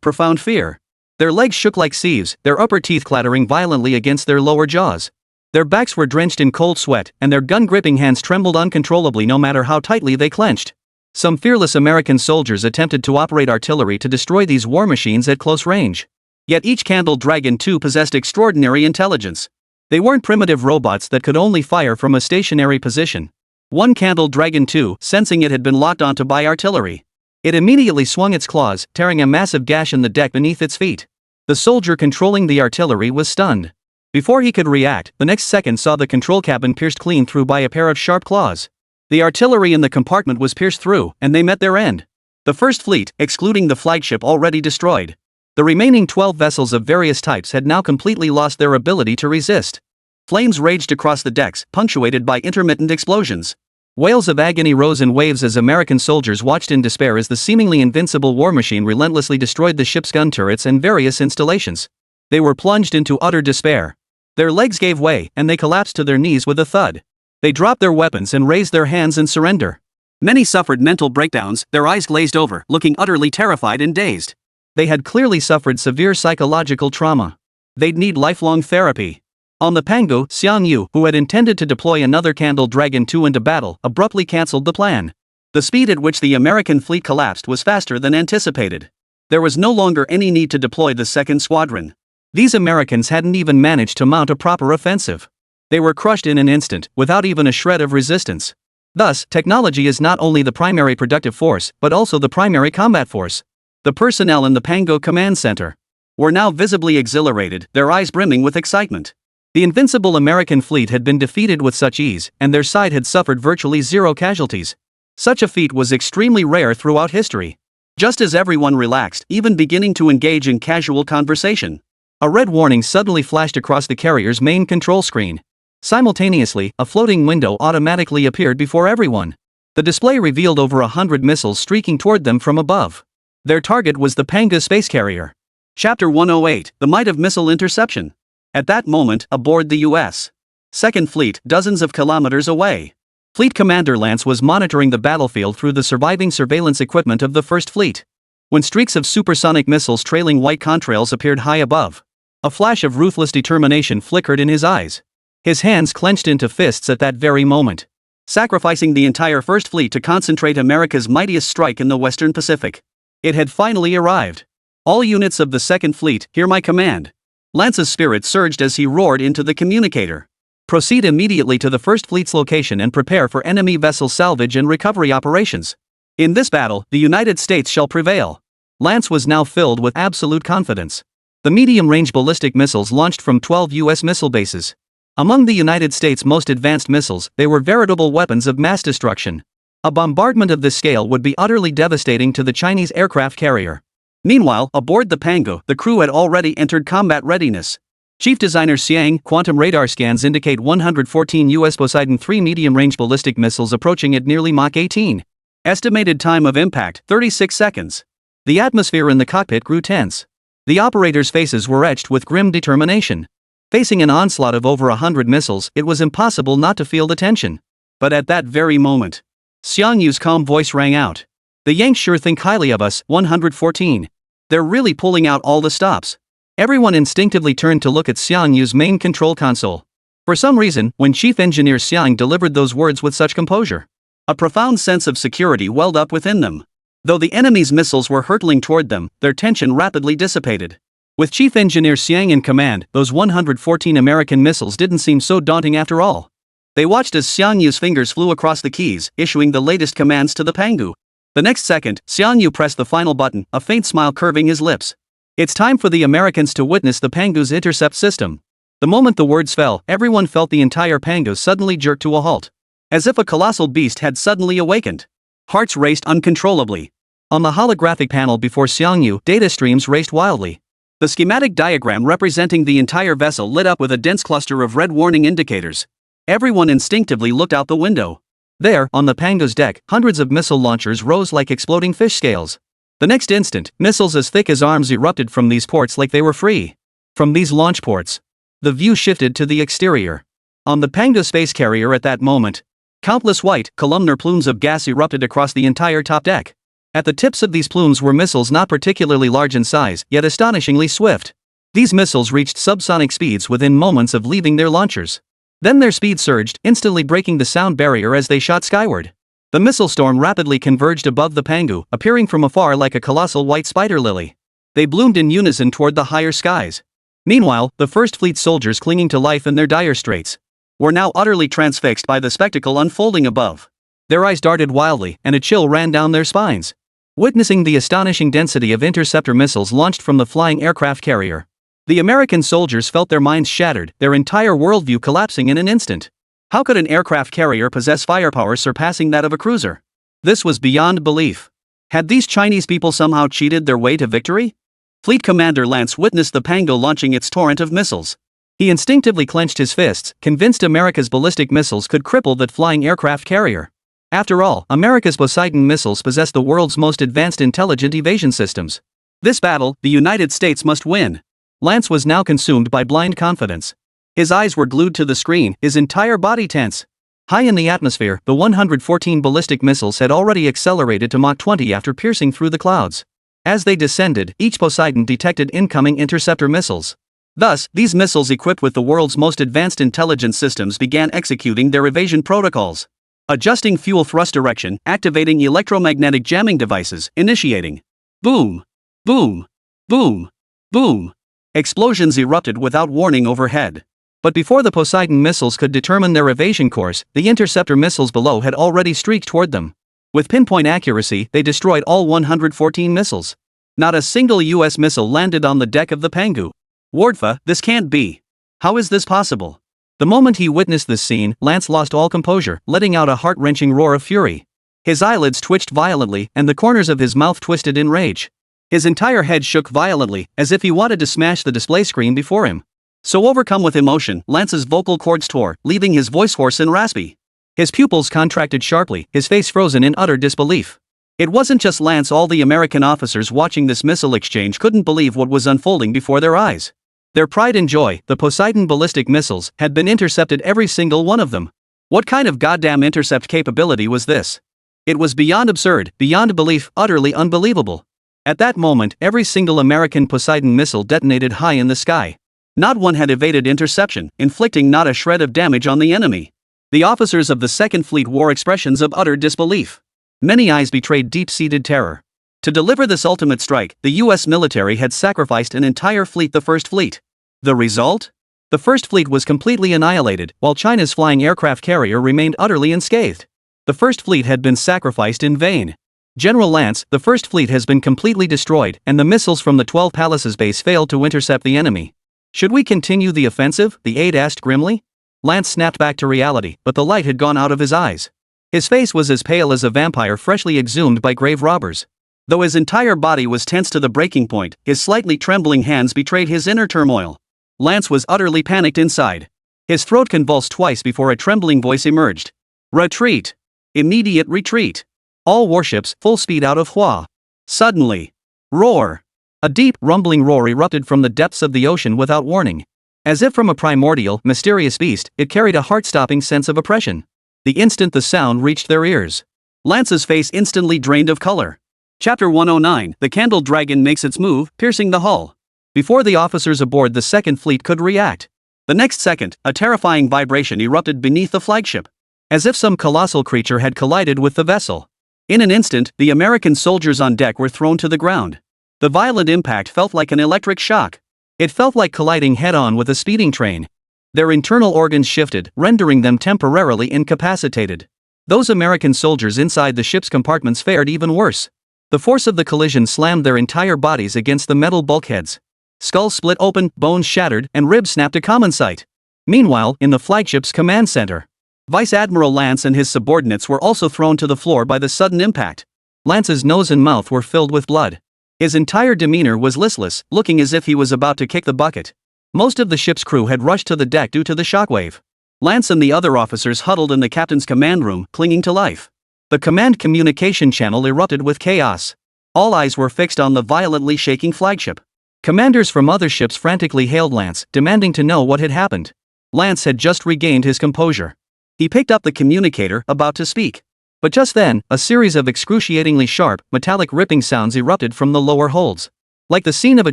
profound fear. Their legs shook like sieves, their upper teeth clattering violently against their lower jaws. Their backs were drenched in cold sweat, and their gun-gripping hands trembled uncontrollably no matter how tightly they clenched. Some fearless American soldiers attempted to operate artillery to destroy these war machines at close range. Yet each Candle Dragon 2 possessed extraordinary intelligence. They weren't primitive robots that could only fire from a stationary position. One Candle Dragon 2, sensing it had been locked onto by artillery, it immediately swung its claws, tearing a massive gash in the deck beneath its feet. The soldier controlling the artillery was stunned. Before he could react, the next second saw the control cabin pierced clean through by a pair of sharp claws. The artillery in the compartment was pierced through, and they met their end. The First Fleet, excluding the flagship already destroyed. The remaining 12 vessels of various types had now completely lost their ability to resist. Flames raged across the decks, punctuated by intermittent explosions. Wails of agony rose in waves as American soldiers watched in despair as the seemingly invincible war machine relentlessly destroyed the ship's gun turrets and various installations. They were plunged into utter despair. Their legs gave way, and they collapsed to their knees with a thud. They dropped their weapons and raised their hands in surrender. Many suffered mental breakdowns, their eyes glazed over, looking utterly terrified and dazed. They had clearly suffered severe psychological trauma. They'd need lifelong therapy. On the Pangu, Xiang-Yu, who had intended to deploy another Candle Dragon 2 into battle, abruptly cancelled the plan. The speed at which the American fleet collapsed was faster than anticipated. There was no longer any need to deploy the second squadron. These Americans hadn't even managed to mount a proper offensive. They were crushed in an instant, without even a shred of resistance. Thus, technology is not only the primary productive force, but also the primary combat force. The personnel in the Pangu Command Center were now visibly exhilarated, their eyes brimming with excitement. The invincible American fleet had been defeated with such ease, and their side had suffered virtually zero casualties. Such a feat was extremely rare throughout history. Just as everyone relaxed, even beginning to engage in casual conversation, a red warning suddenly flashed across the carrier's main control screen. Simultaneously, a floating window automatically appeared before everyone. The display revealed over 100 missiles streaking toward them from above. Their target was the Pangu space carrier. Chapter 108, The Might of Missile Interception. At that moment, aboard the U.S. Second Fleet, dozens of kilometers away, Fleet Commander Lance was monitoring the battlefield through the surviving surveillance equipment of the First Fleet. When streaks of supersonic missiles trailing white contrails appeared high above, a flash of ruthless determination flickered in his eyes. His hands clenched into fists at that very moment, sacrificing the entire First Fleet to concentrate America's mightiest strike in the Western Pacific. It had finally arrived. All units of the Second Fleet, hear my command. Lance's spirit surged as he roared into the communicator. Proceed immediately to the First Fleet's location and prepare for enemy vessel salvage and recovery operations. In this battle, the United States shall prevail. Lance was now filled with absolute confidence. The medium-range ballistic missiles launched from 12 U.S. missile bases. Among the United States' most advanced missiles, they were veritable weapons of mass destruction. A bombardment of this scale would be utterly devastating to the Chinese aircraft carrier. Meanwhile, aboard the Pangu, the crew had already entered combat readiness. Chief Designer Xiang, quantum radar scans indicate 114 U.S. Poseidon III medium-range ballistic missiles approaching at nearly Mach 18. Estimated time of impact, 36 seconds. The atmosphere in the cockpit grew tense. The operators' faces were etched with grim determination. Facing an onslaught of over 100 missiles, it was impossible not to feel the tension. But at that very moment, Xiang-Yu's calm voice rang out. The Yanks sure think highly of us, 114. They're really pulling out all the stops. Everyone instinctively turned to look at Xiang-Yu's main control console. For some reason, when Chief Engineer Xiang delivered those words with such composure, a profound sense of security welled up within them. Though the enemy's missiles were hurtling toward them, their tension rapidly dissipated. With Chief Engineer Xiang in command, those 114 American missiles didn't seem so daunting after all. They watched as Xiang-Yu's fingers flew across the keys, issuing the latest commands to the Pangu. The next second, Xiang-Yu pressed the final button, a faint smile curving his lips. It's time for the Americans to witness the Pangu's intercept system. The moment the words fell, everyone felt the entire Pangu suddenly jerk to a halt. As if a colossal beast had suddenly awakened. Hearts raced uncontrollably. On the holographic panel before Xiangyu, data streams raced wildly. The schematic diagram representing the entire vessel lit up with a dense cluster of red warning indicators. Everyone instinctively looked out the window. There, on the Pango's deck, hundreds of missile launchers rose like exploding fish scales. The next instant, missiles as thick as arms erupted from these ports like they were free. From these launch ports, the view shifted to the exterior. On the Pango space carrier at that moment, countless white, columnar plumes of gas erupted across the entire top deck. At the tips of these plumes were missiles not particularly large in size, yet astonishingly swift. These missiles reached subsonic speeds within moments of leaving their launchers. Then their speed surged, instantly breaking the sound barrier as they shot skyward. The missile storm rapidly converged above the Pangu, appearing from afar like a colossal white spider lily. They bloomed in unison toward the higher skies. Meanwhile, the First Fleet soldiers clinging to life in their dire straits were now utterly transfixed by the spectacle unfolding above. Their eyes darted wildly, and a chill ran down their spines, witnessing the astonishing density of interceptor missiles launched from the flying aircraft carrier. The American soldiers felt their minds shattered, their entire worldview collapsing in an instant. How could an aircraft carrier possess firepower surpassing that of a cruiser? This was beyond belief. Had these Chinese people somehow cheated their way to victory? Fleet Commander Lance witnessed the Pango launching its torrent of missiles. He instinctively clenched his fists, convinced America's ballistic missiles could cripple that flying aircraft carrier. After all, America's Poseidon missiles possess the world's most advanced intelligent evasion systems. This battle, the United States must win. Lance was now consumed by blind confidence. His eyes were glued to the screen, his entire body tense. High in the atmosphere, the 114 ballistic missiles had already accelerated to Mach 20 after piercing through the clouds. As they descended, each Poseidon detected incoming interceptor missiles. Thus, these missiles equipped with the world's most advanced intelligence systems began executing their evasion protocols. Adjusting fuel thrust direction, activating electromagnetic jamming devices, initiating. Boom! Boom! Boom! Boom! Explosions erupted without warning overhead. But before the Poseidon missiles could determine their evasion course, the interceptor missiles below had already streaked toward them. With pinpoint accuracy, they destroyed all 114 missiles. Not a single U.S. missile landed on the deck of the Pangu. Wardfa, this can't be. How is this possible? The moment he witnessed this scene, Lance lost all composure, letting out a heart-wrenching roar of fury. His eyelids twitched violently, and the corners of his mouth twisted in rage. His entire head shook violently, as if he wanted to smash the display screen before him. So overcome with emotion, Lance's vocal cords tore, leaving his voice hoarse and raspy. His pupils contracted sharply, his face frozen in utter disbelief. It wasn't just Lance, all the American officers watching this missile exchange couldn't believe what was unfolding before their eyes. Their pride and joy, the Poseidon ballistic missiles, had been intercepted, every single one of them. What kind of goddamn intercept capability was this? It was beyond absurd, beyond belief, utterly unbelievable. At that moment, every single American Poseidon missile detonated high in the sky. Not one had evaded interception, inflicting not a shred of damage on the enemy. The officers of the Second Fleet wore expressions of utter disbelief. Many eyes betrayed deep-seated terror. To deliver this ultimate strike, the U.S. military had sacrificed an entire fleet, the First Fleet. The result? The First Fleet was completely annihilated, while China's flying aircraft carrier remained utterly unscathed. The First Fleet had been sacrificed in vain. General Lance, the First Fleet has been completely destroyed, and the missiles from the 12 Palaces base failed to intercept the enemy. Should we continue the offensive? The aide asked grimly. Lance snapped back to reality, but the light had gone out of his eyes. His face was as pale as a vampire freshly exhumed by grave robbers. Though his entire body was tense to the breaking point, his slightly trembling hands betrayed his inner turmoil. Lance was utterly panicked inside. His throat convulsed twice before a trembling voice emerged. Retreat! Immediate retreat! All warships, full speed out of Hua. Suddenly. Roar! A deep, rumbling roar erupted from the depths of the ocean without warning. As if from a primordial, mysterious beast, it carried a heart-stopping sense of oppression. The instant the sound reached their ears, Lance's face instantly drained of color. Chapter 109, The Candle Dragon makes its move, piercing the hull. Before the officers aboard the Second Fleet could react, the next second, a terrifying vibration erupted beneath the flagship. As if some colossal creature had collided with the vessel. In an instant, the American soldiers on deck were thrown to the ground. The violent impact felt like an electric shock. It felt like colliding head-on with a speeding train. Their internal organs shifted, rendering them temporarily incapacitated. Those American soldiers inside the ship's compartments fared even worse. The force of the collision slammed their entire bodies against the metal bulkheads. Skulls split open, bones shattered, and ribs snapped to common sight. Meanwhile, in the flagship's command center, Vice Admiral Lance and his subordinates were also thrown to the floor by the sudden impact. Lance's nose and mouth were filled with blood. His entire demeanor was listless, looking as if he was about to kick the bucket. Most of the ship's crew had rushed to the deck due to the shockwave. Lance and the other officers huddled in the captain's command room, clinging to life. The command communication channel erupted with chaos. All eyes were fixed on the violently shaking flagship. Commanders from other ships frantically hailed Lance, demanding to know what had happened. Lance had just regained his composure. He picked up the communicator, about to speak. But just then, a series of excruciatingly sharp, metallic ripping sounds erupted from the lower holds. Like the scene of a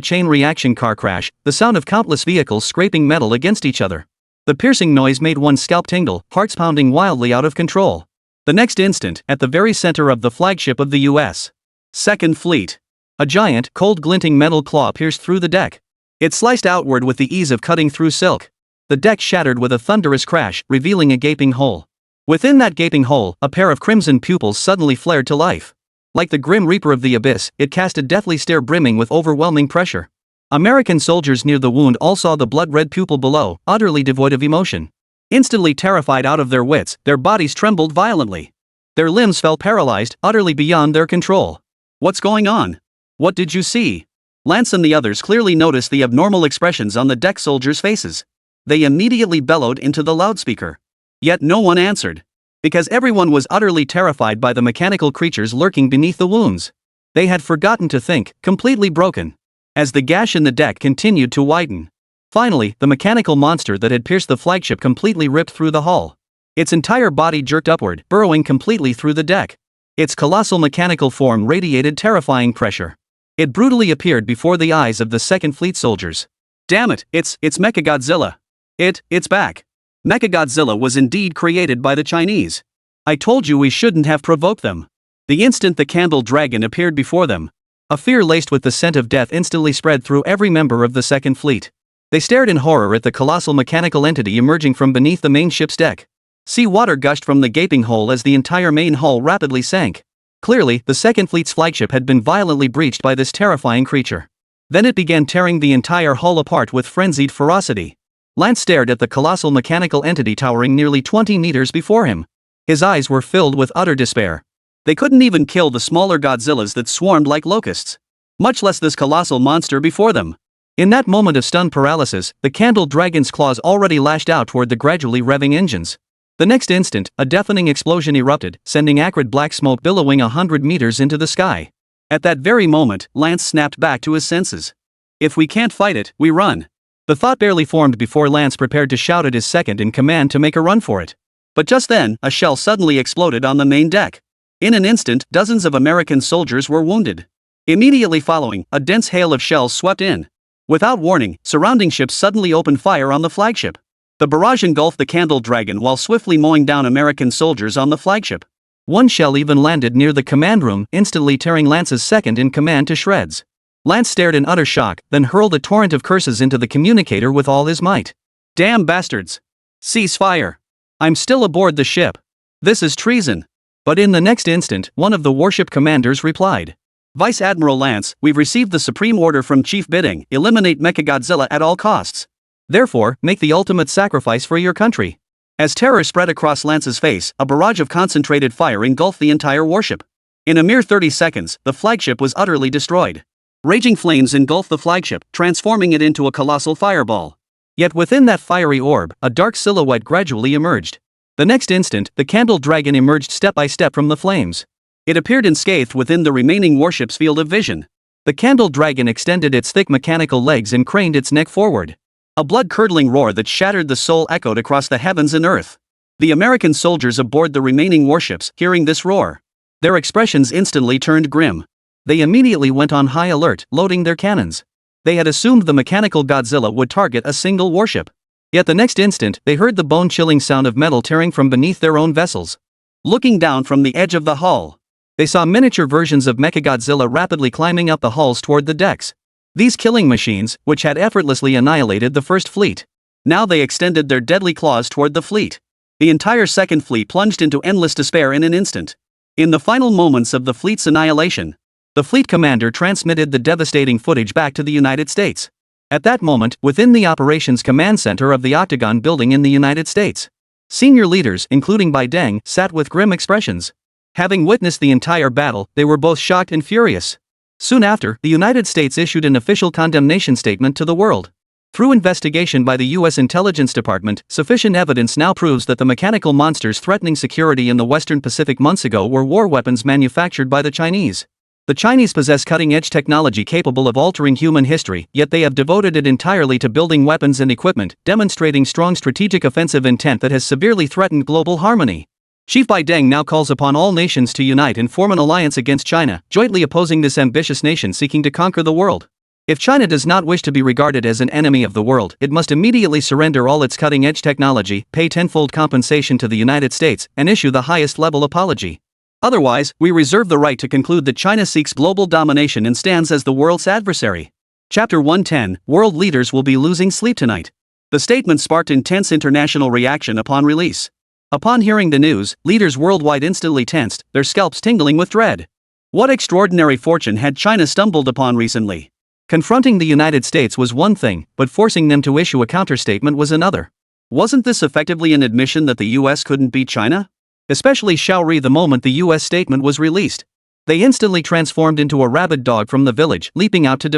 chain reaction car crash, the sound of countless vehicles scraping metal against each other. The piercing noise made one's scalp tingle, hearts pounding wildly out of control. The next instant, at the very center of the flagship of the U.S. Second Fleet, a giant, cold glinting metal claw pierced through the deck. It sliced outward with the ease of cutting through silk. The deck shattered with a thunderous crash, revealing a gaping hole. Within that gaping hole, a pair of crimson pupils suddenly flared to life. Like the grim reaper of the abyss, it cast a deathly stare brimming with overwhelming pressure. American soldiers near the wound all saw the blood-red pupil below, utterly devoid of emotion. Instantly terrified out of their wits, their bodies trembled violently. Their limbs fell paralyzed, utterly beyond their control. What's going on? What did you see? Lance and the others clearly noticed the abnormal expressions on the deck soldiers' faces. They immediately bellowed into the loudspeaker. Yet no one answered. Because everyone was utterly terrified by the mechanical creatures lurking beneath the wounds. They had forgotten to think, completely broken. As the gash in the deck continued to widen. Finally, the mechanical monster that had pierced the flagship completely ripped through the hull. Its entire body jerked upward, burrowing completely through the deck. Its colossal mechanical form radiated terrifying pressure. It brutally appeared before the eyes of the Second Fleet soldiers. Damn it, it's MECHA-GODZILLA. It's back. MECHA-GODZILLA was indeed created by the Chinese. I told you we shouldn't have provoked them. The instant the candle dragon appeared before them, a fear laced with the scent of death instantly spread through every member of the Second Fleet. They stared in horror at the colossal mechanical entity emerging from beneath the main ship's deck. Sea water gushed from the gaping hole as the entire main hull rapidly sank. Clearly, the Second Fleet's flagship had been violently breached by this terrifying creature. Then it began tearing the entire hull apart with frenzied ferocity. Lance stared at the colossal mechanical entity towering nearly 20 meters before him. His eyes were filled with utter despair. They couldn't even kill the smaller Godzillas that swarmed like locusts. Much less this colossal monster before them. In that moment of stunned paralysis, the candle dragon's claws already lashed out toward the gradually revving engines. The next instant, a deafening explosion erupted, sending acrid black smoke billowing 100 meters into the sky. At that very moment, Lance snapped back to his senses. If we can't fight it, we run. The thought barely formed before Lance prepared to shout at his second-in-command to make a run for it. But just then, a shell suddenly exploded on the main deck. In an instant, dozens of American soldiers were wounded. Immediately following, a dense hail of shells swept in. Without warning, surrounding ships suddenly opened fire on the flagship. The barrage engulfed the Candle Dragon while swiftly mowing down American soldiers on the flagship. One shell even landed near the command room, instantly tearing Lance's second-in-command to shreds. Lance stared in utter shock, then hurled a torrent of curses into the communicator with all his might. Damn bastards! Cease fire! I'm still aboard the ship. This is treason. But in the next instant, one of the warship commanders replied. Vice Admiral Lance, we've received the supreme order from Chief Bidding, eliminate MECHA-GODZILLA at all costs. Therefore, make the ultimate sacrifice for your country. As terror spread across Lance's face, a barrage of concentrated fire engulfed the entire warship. In a mere 30 seconds, the flagship was utterly destroyed. Raging flames engulfed the flagship, transforming it into a colossal fireball. Yet within that fiery orb, a dark silhouette gradually emerged. The next instant, the Candle Dragon emerged step by step from the flames. It appeared unscathed within the remaining warship's field of vision. The Candle Dragon extended its thick mechanical legs and craned its neck forward. A blood-curdling roar that shattered the soul echoed across the heavens and earth. The American soldiers aboard the remaining warships, hearing this roar, their expressions instantly turned grim. They immediately went on high alert, loading their cannons. They had assumed the mechanical Godzilla would target a single warship. Yet the next instant, they heard the bone-chilling sound of metal tearing from beneath their own vessels. Looking down from the edge of the hull, they saw miniature versions of MECHA-GODZILLA rapidly climbing up the hulls toward the decks. These killing machines, which had effortlessly annihilated the First Fleet, now they extended their deadly claws toward the fleet. The entire Second Fleet plunged into endless despair in an instant. In the final moments of the fleet's annihilation, the fleet commander transmitted the devastating footage back to the United States. At that moment, within the operations command center of the Octagon building in the United States, Senior leaders, including Bai Deng, sat with grim expressions. Having witnessed the entire battle, they were both shocked and furious. Soon after, the United States issued an official condemnation statement to the world. Through investigation by the U.S. Intelligence Department, sufficient evidence now proves that the mechanical monsters threatening security in the Western Pacific months ago were war weapons manufactured by the Chinese. The Chinese possess cutting-edge technology capable of altering human history, yet they have devoted it entirely to building weapons and equipment, demonstrating strong strategic offensive intent that has severely threatened global harmony. Chief Bai Deng now calls upon all nations to unite and form an alliance against China, jointly opposing this ambitious nation seeking to conquer the world. If China does not wish to be regarded as an enemy of the world, it must immediately surrender all its cutting-edge technology, pay tenfold compensation to the United States, and issue the highest-level apology. Otherwise, we reserve the right to conclude that China seeks global domination and stands as the world's adversary. Chapter 110, World Leaders Will Be Losing Sleep Tonight. The statement sparked intense international reaction upon release. Upon hearing the news, leaders worldwide instantly tensed, their scalps tingling with dread. What extraordinary fortune had China stumbled upon recently? Confronting the United States was one thing, but forcing them to issue a counterstatement was another. Wasn't this effectively an admission that the US couldn't beat China? Especially Shaori the moment the US statement was released. They instantly transformed into a rabid dog from the village, leaping out to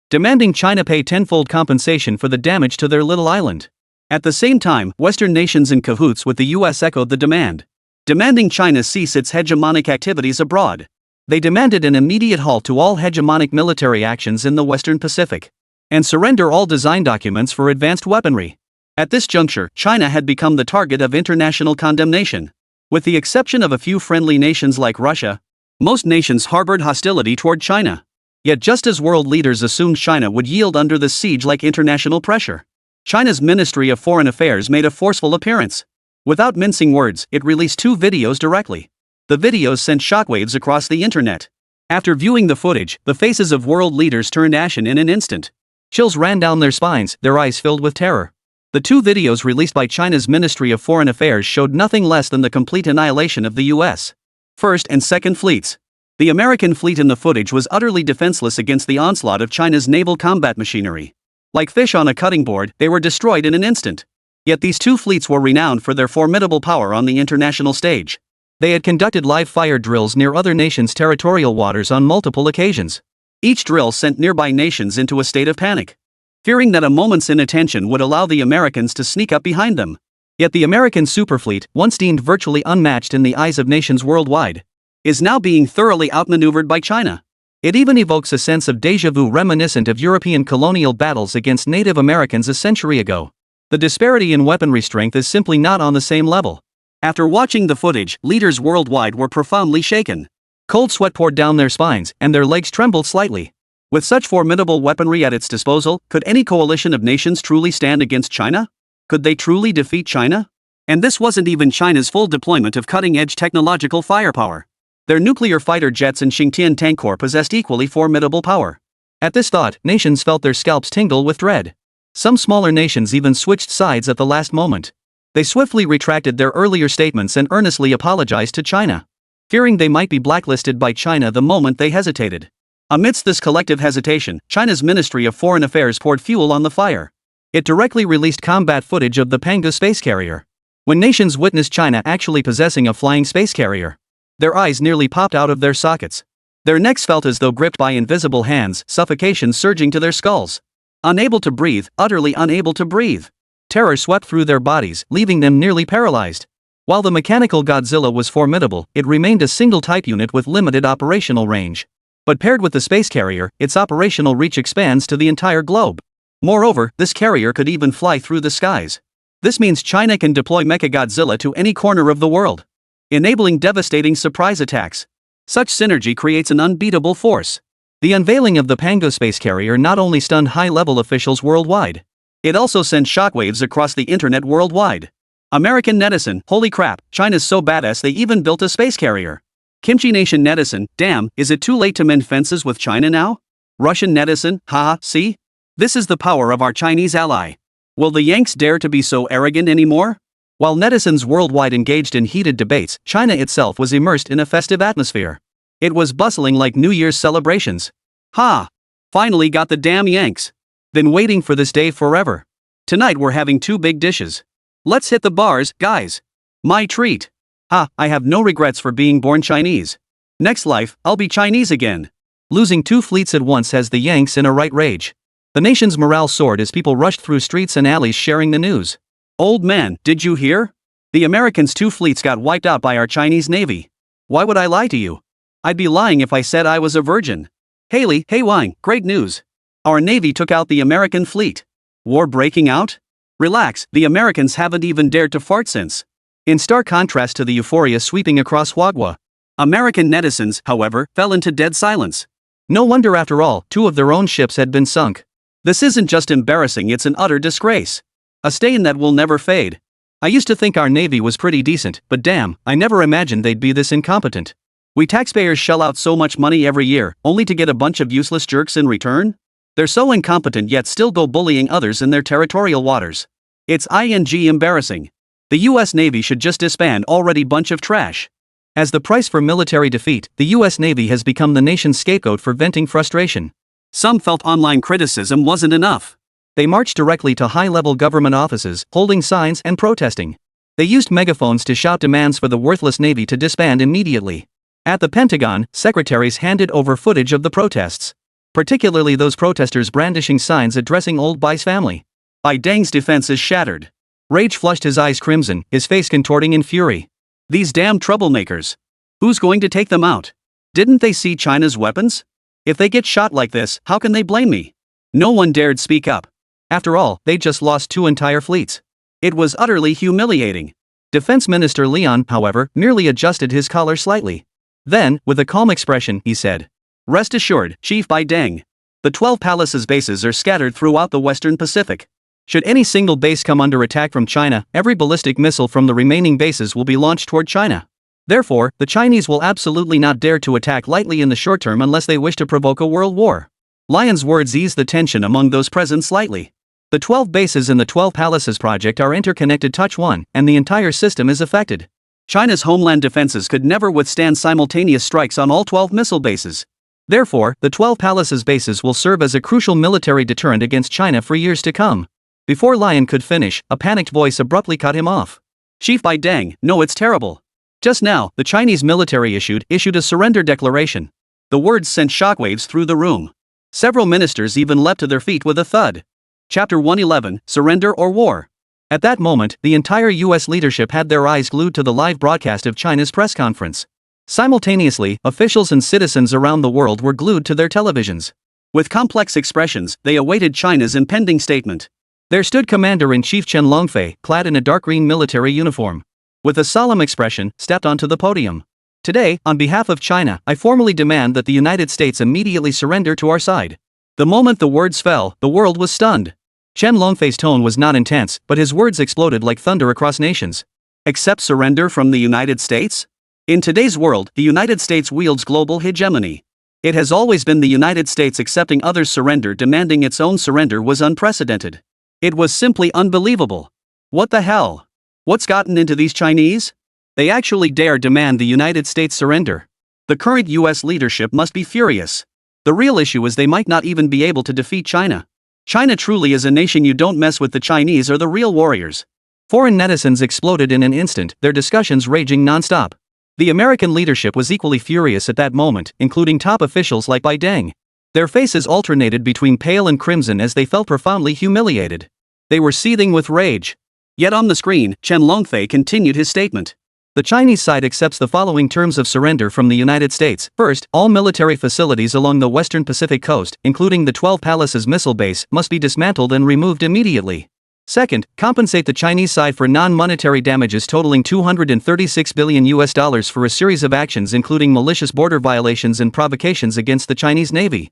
demanding China pay tenfold compensation for the damage to their little island. At the same time, Western nations in cahoots with the US echoed the demand. Demanding China cease its hegemonic activities abroad. They demanded an immediate halt to all hegemonic military actions in the Western Pacific. And surrender all design documents for advanced weaponry. At this juncture, China had become the target of international condemnation. With the exception of a few friendly nations like Russia, most nations harbored hostility toward China. Yet just as world leaders assumed China would yield under the siege-like international pressure, China's Ministry of Foreign Affairs made a forceful appearance. Without mincing words, it released 2 videos directly. The videos sent shockwaves across the internet. After viewing the footage, the faces of world leaders turned ashen in an instant. Chills ran down their spines, their eyes filled with terror. The 2 videos released by China's Ministry of Foreign Affairs showed nothing less than the complete annihilation of the US First and Second Fleets. The American fleet in the footage was utterly defenseless against the onslaught of China's naval combat machinery. Like fish on a cutting board, they were destroyed in an instant. Yet these 2 fleets were renowned for their formidable power on the international stage. They had conducted live fire drills near other nations' territorial waters on multiple occasions. Each drill sent nearby nations into a state of panic, fearing that a moment's inattention would allow the Americans to sneak up behind them. Yet the American superfleet, once deemed virtually unmatched in the eyes of nations worldwide, is now being thoroughly outmaneuvered by China. It even evokes a sense of déjà vu reminiscent of European colonial battles against Native Americans a century ago. The disparity in weaponry strength is simply not on the same level. After watching the footage, leaders worldwide were profoundly shaken. Cold sweat poured down their spines, and their legs trembled slightly. With such formidable weaponry at its disposal, could any coalition of nations truly stand against China? Could they truly defeat China? And this wasn't even China's full deployment of cutting-edge technological firepower. Their nuclear fighter jets and Xingtian tank corps possessed equally formidable power. At this thought, nations felt their scalps tingle with dread. Some smaller nations even switched sides at the last moment. They swiftly retracted their earlier statements and earnestly apologized to China, fearing they might be blacklisted by China the moment they hesitated. Amidst this collective hesitation, China's Ministry of Foreign Affairs poured fuel on the fire. It directly released combat footage of the Panga space carrier. When nations witnessed China actually possessing a flying space carrier, their eyes nearly popped out of their sockets. Their necks felt as though gripped by invisible hands, suffocation surging to their skulls. Unable to breathe, utterly unable to breathe. Terror swept through their bodies, leaving them nearly paralyzed. While the mechanical Godzilla was formidable, it remained a single type unit with limited operational range. But paired with the space carrier, its operational reach expands to the entire globe. Moreover, this carrier could even fly through the skies. This means China can deploy MECHA-GODZILLA to any corner of the world, enabling devastating surprise attacks. Such synergy creates an unbeatable force. The unveiling of the Panga space carrier not only stunned high-level officials worldwide, it also sent shockwaves across the internet worldwide. American netizen, holy crap, China's so badass they even built a space carrier. Kimchi Nation netizen, damn, is it too late to mend fences with China now? Russian netizen, haha, see? This is the power of our Chinese ally. Will the Yanks dare to be so arrogant anymore? While netizens worldwide engaged in heated debates, China itself was immersed in a festive atmosphere. It was bustling like New Year's celebrations. Ha! Finally got the damn Yanks. Been waiting for this day forever. Tonight we're having 2 big dishes. Let's hit the bars, guys. My treat. I have no regrets for being born Chinese. Next life, I'll be Chinese again. Losing 2 fleets at once has the Yanks in a right rage. The nation's morale soared as people rushed through streets and alleys sharing the news. Old man, did you hear? The Americans' 2 fleets got wiped out by our Chinese Navy. Why would I lie to you? I'd be lying if I said I was a virgin. Haley, hey Wang, great news. Our Navy took out the American fleet. War breaking out? Relax, the Americans haven't even dared to fart since. In stark contrast to the euphoria sweeping across Wagwa, American netizens, however, fell into dead silence. No wonder after all, 2 of their own ships had been sunk. This isn't just embarrassing, it's an utter disgrace. A stain that will never fade. I used to think our Navy was pretty decent, but damn, I never imagined they'd be this incompetent. We taxpayers shell out so much money every year, only to get a bunch of useless jerks in return? They're so incompetent yet still go bullying others in their territorial waters. It's embarrassing. The US Navy should just disband already, bunch of trash. As the price for military defeat, the US Navy has become the nation's scapegoat for venting frustration. Some felt online criticism wasn't enough. They marched directly to high-level government offices, holding signs and protesting. They used megaphones to shout demands for the worthless Navy to disband immediately. At the Pentagon, secretaries handed over footage of the protests. Particularly those protesters brandishing signs addressing old Bai's family. Bai Deng's defense is shattered. Rage flushed his eyes crimson, his face contorting in fury. These damn troublemakers. Who's going to take them out? Didn't they see China's weapons? If they get shot like this, how can they blame me? No one dared speak up. After all, they just lost 2 entire fleets. It was utterly humiliating. Defense Minister Leon, however, merely adjusted his collar slightly. Then, with a calm expression, he said, "Rest assured, Chief Bai Deng. The 12 Palaces bases are scattered throughout the Western Pacific. Should any single base come under attack from China, every ballistic missile from the remaining bases will be launched toward China. Therefore, the Chinese will absolutely not dare to attack lightly in the short term unless they wish to provoke a world war." Lion's words eased the tension among those present slightly. The 12 bases in the 12 Palaces project are interconnected touch 1, and the entire system is affected. China's homeland defenses could never withstand simultaneous strikes on all 12 missile bases. Therefore, the 12 Palaces bases will serve as a crucial military deterrent against China for years to come. Before Lion could finish, a panicked voice abruptly cut him off. "Chief Bai Deng, no, it's terrible. Just now, the Chinese military issued a surrender declaration." The words sent shockwaves through the room. Several ministers even leapt to their feet with a thud. Chapter 111, Surrender or War. At that moment, the entire US leadership had their eyes glued to the live broadcast of China's press conference. Simultaneously, officials and citizens around the world were glued to their televisions. With complex expressions, they awaited China's impending statement. There stood Commander-in-Chief Chen Longfei, clad in a dark green military uniform. With a solemn expression, stepped onto the podium. "Today, on behalf of China, I formally demand that the United States immediately surrender to our side." The moment the words fell, the world was stunned. Chen Longfei's tone was not intense, but his words exploded like thunder across nations. Accept surrender from the United States? In today's world, the United States wields global hegemony. It has always been the United States accepting others' surrender, demanding its own surrender was unprecedented. It was simply unbelievable. What the hell? What's gotten into these Chinese? They actually dare demand the United States surrender. The current US leadership must be furious. The real issue is they might not even be able to defeat China. China truly is a nation you don't mess with. The Chinese are the real warriors. Foreign netizens exploded in an instant, their discussions raging non-stop. The American leadership was equally furious at that moment, including top officials like Bai Deng. Their faces alternated between pale and crimson as they felt profoundly humiliated. They were seething with rage. Yet on the screen, Chen Longfei continued his statement. The Chinese side accepts the following terms of surrender from the United States. First, all military facilities along the western Pacific coast, including the 12 Palaces missile base, must be dismantled and removed immediately. Second, compensate the Chinese side for non-monetary damages totaling $236 billion for a series of actions including malicious border violations and provocations against the Chinese Navy.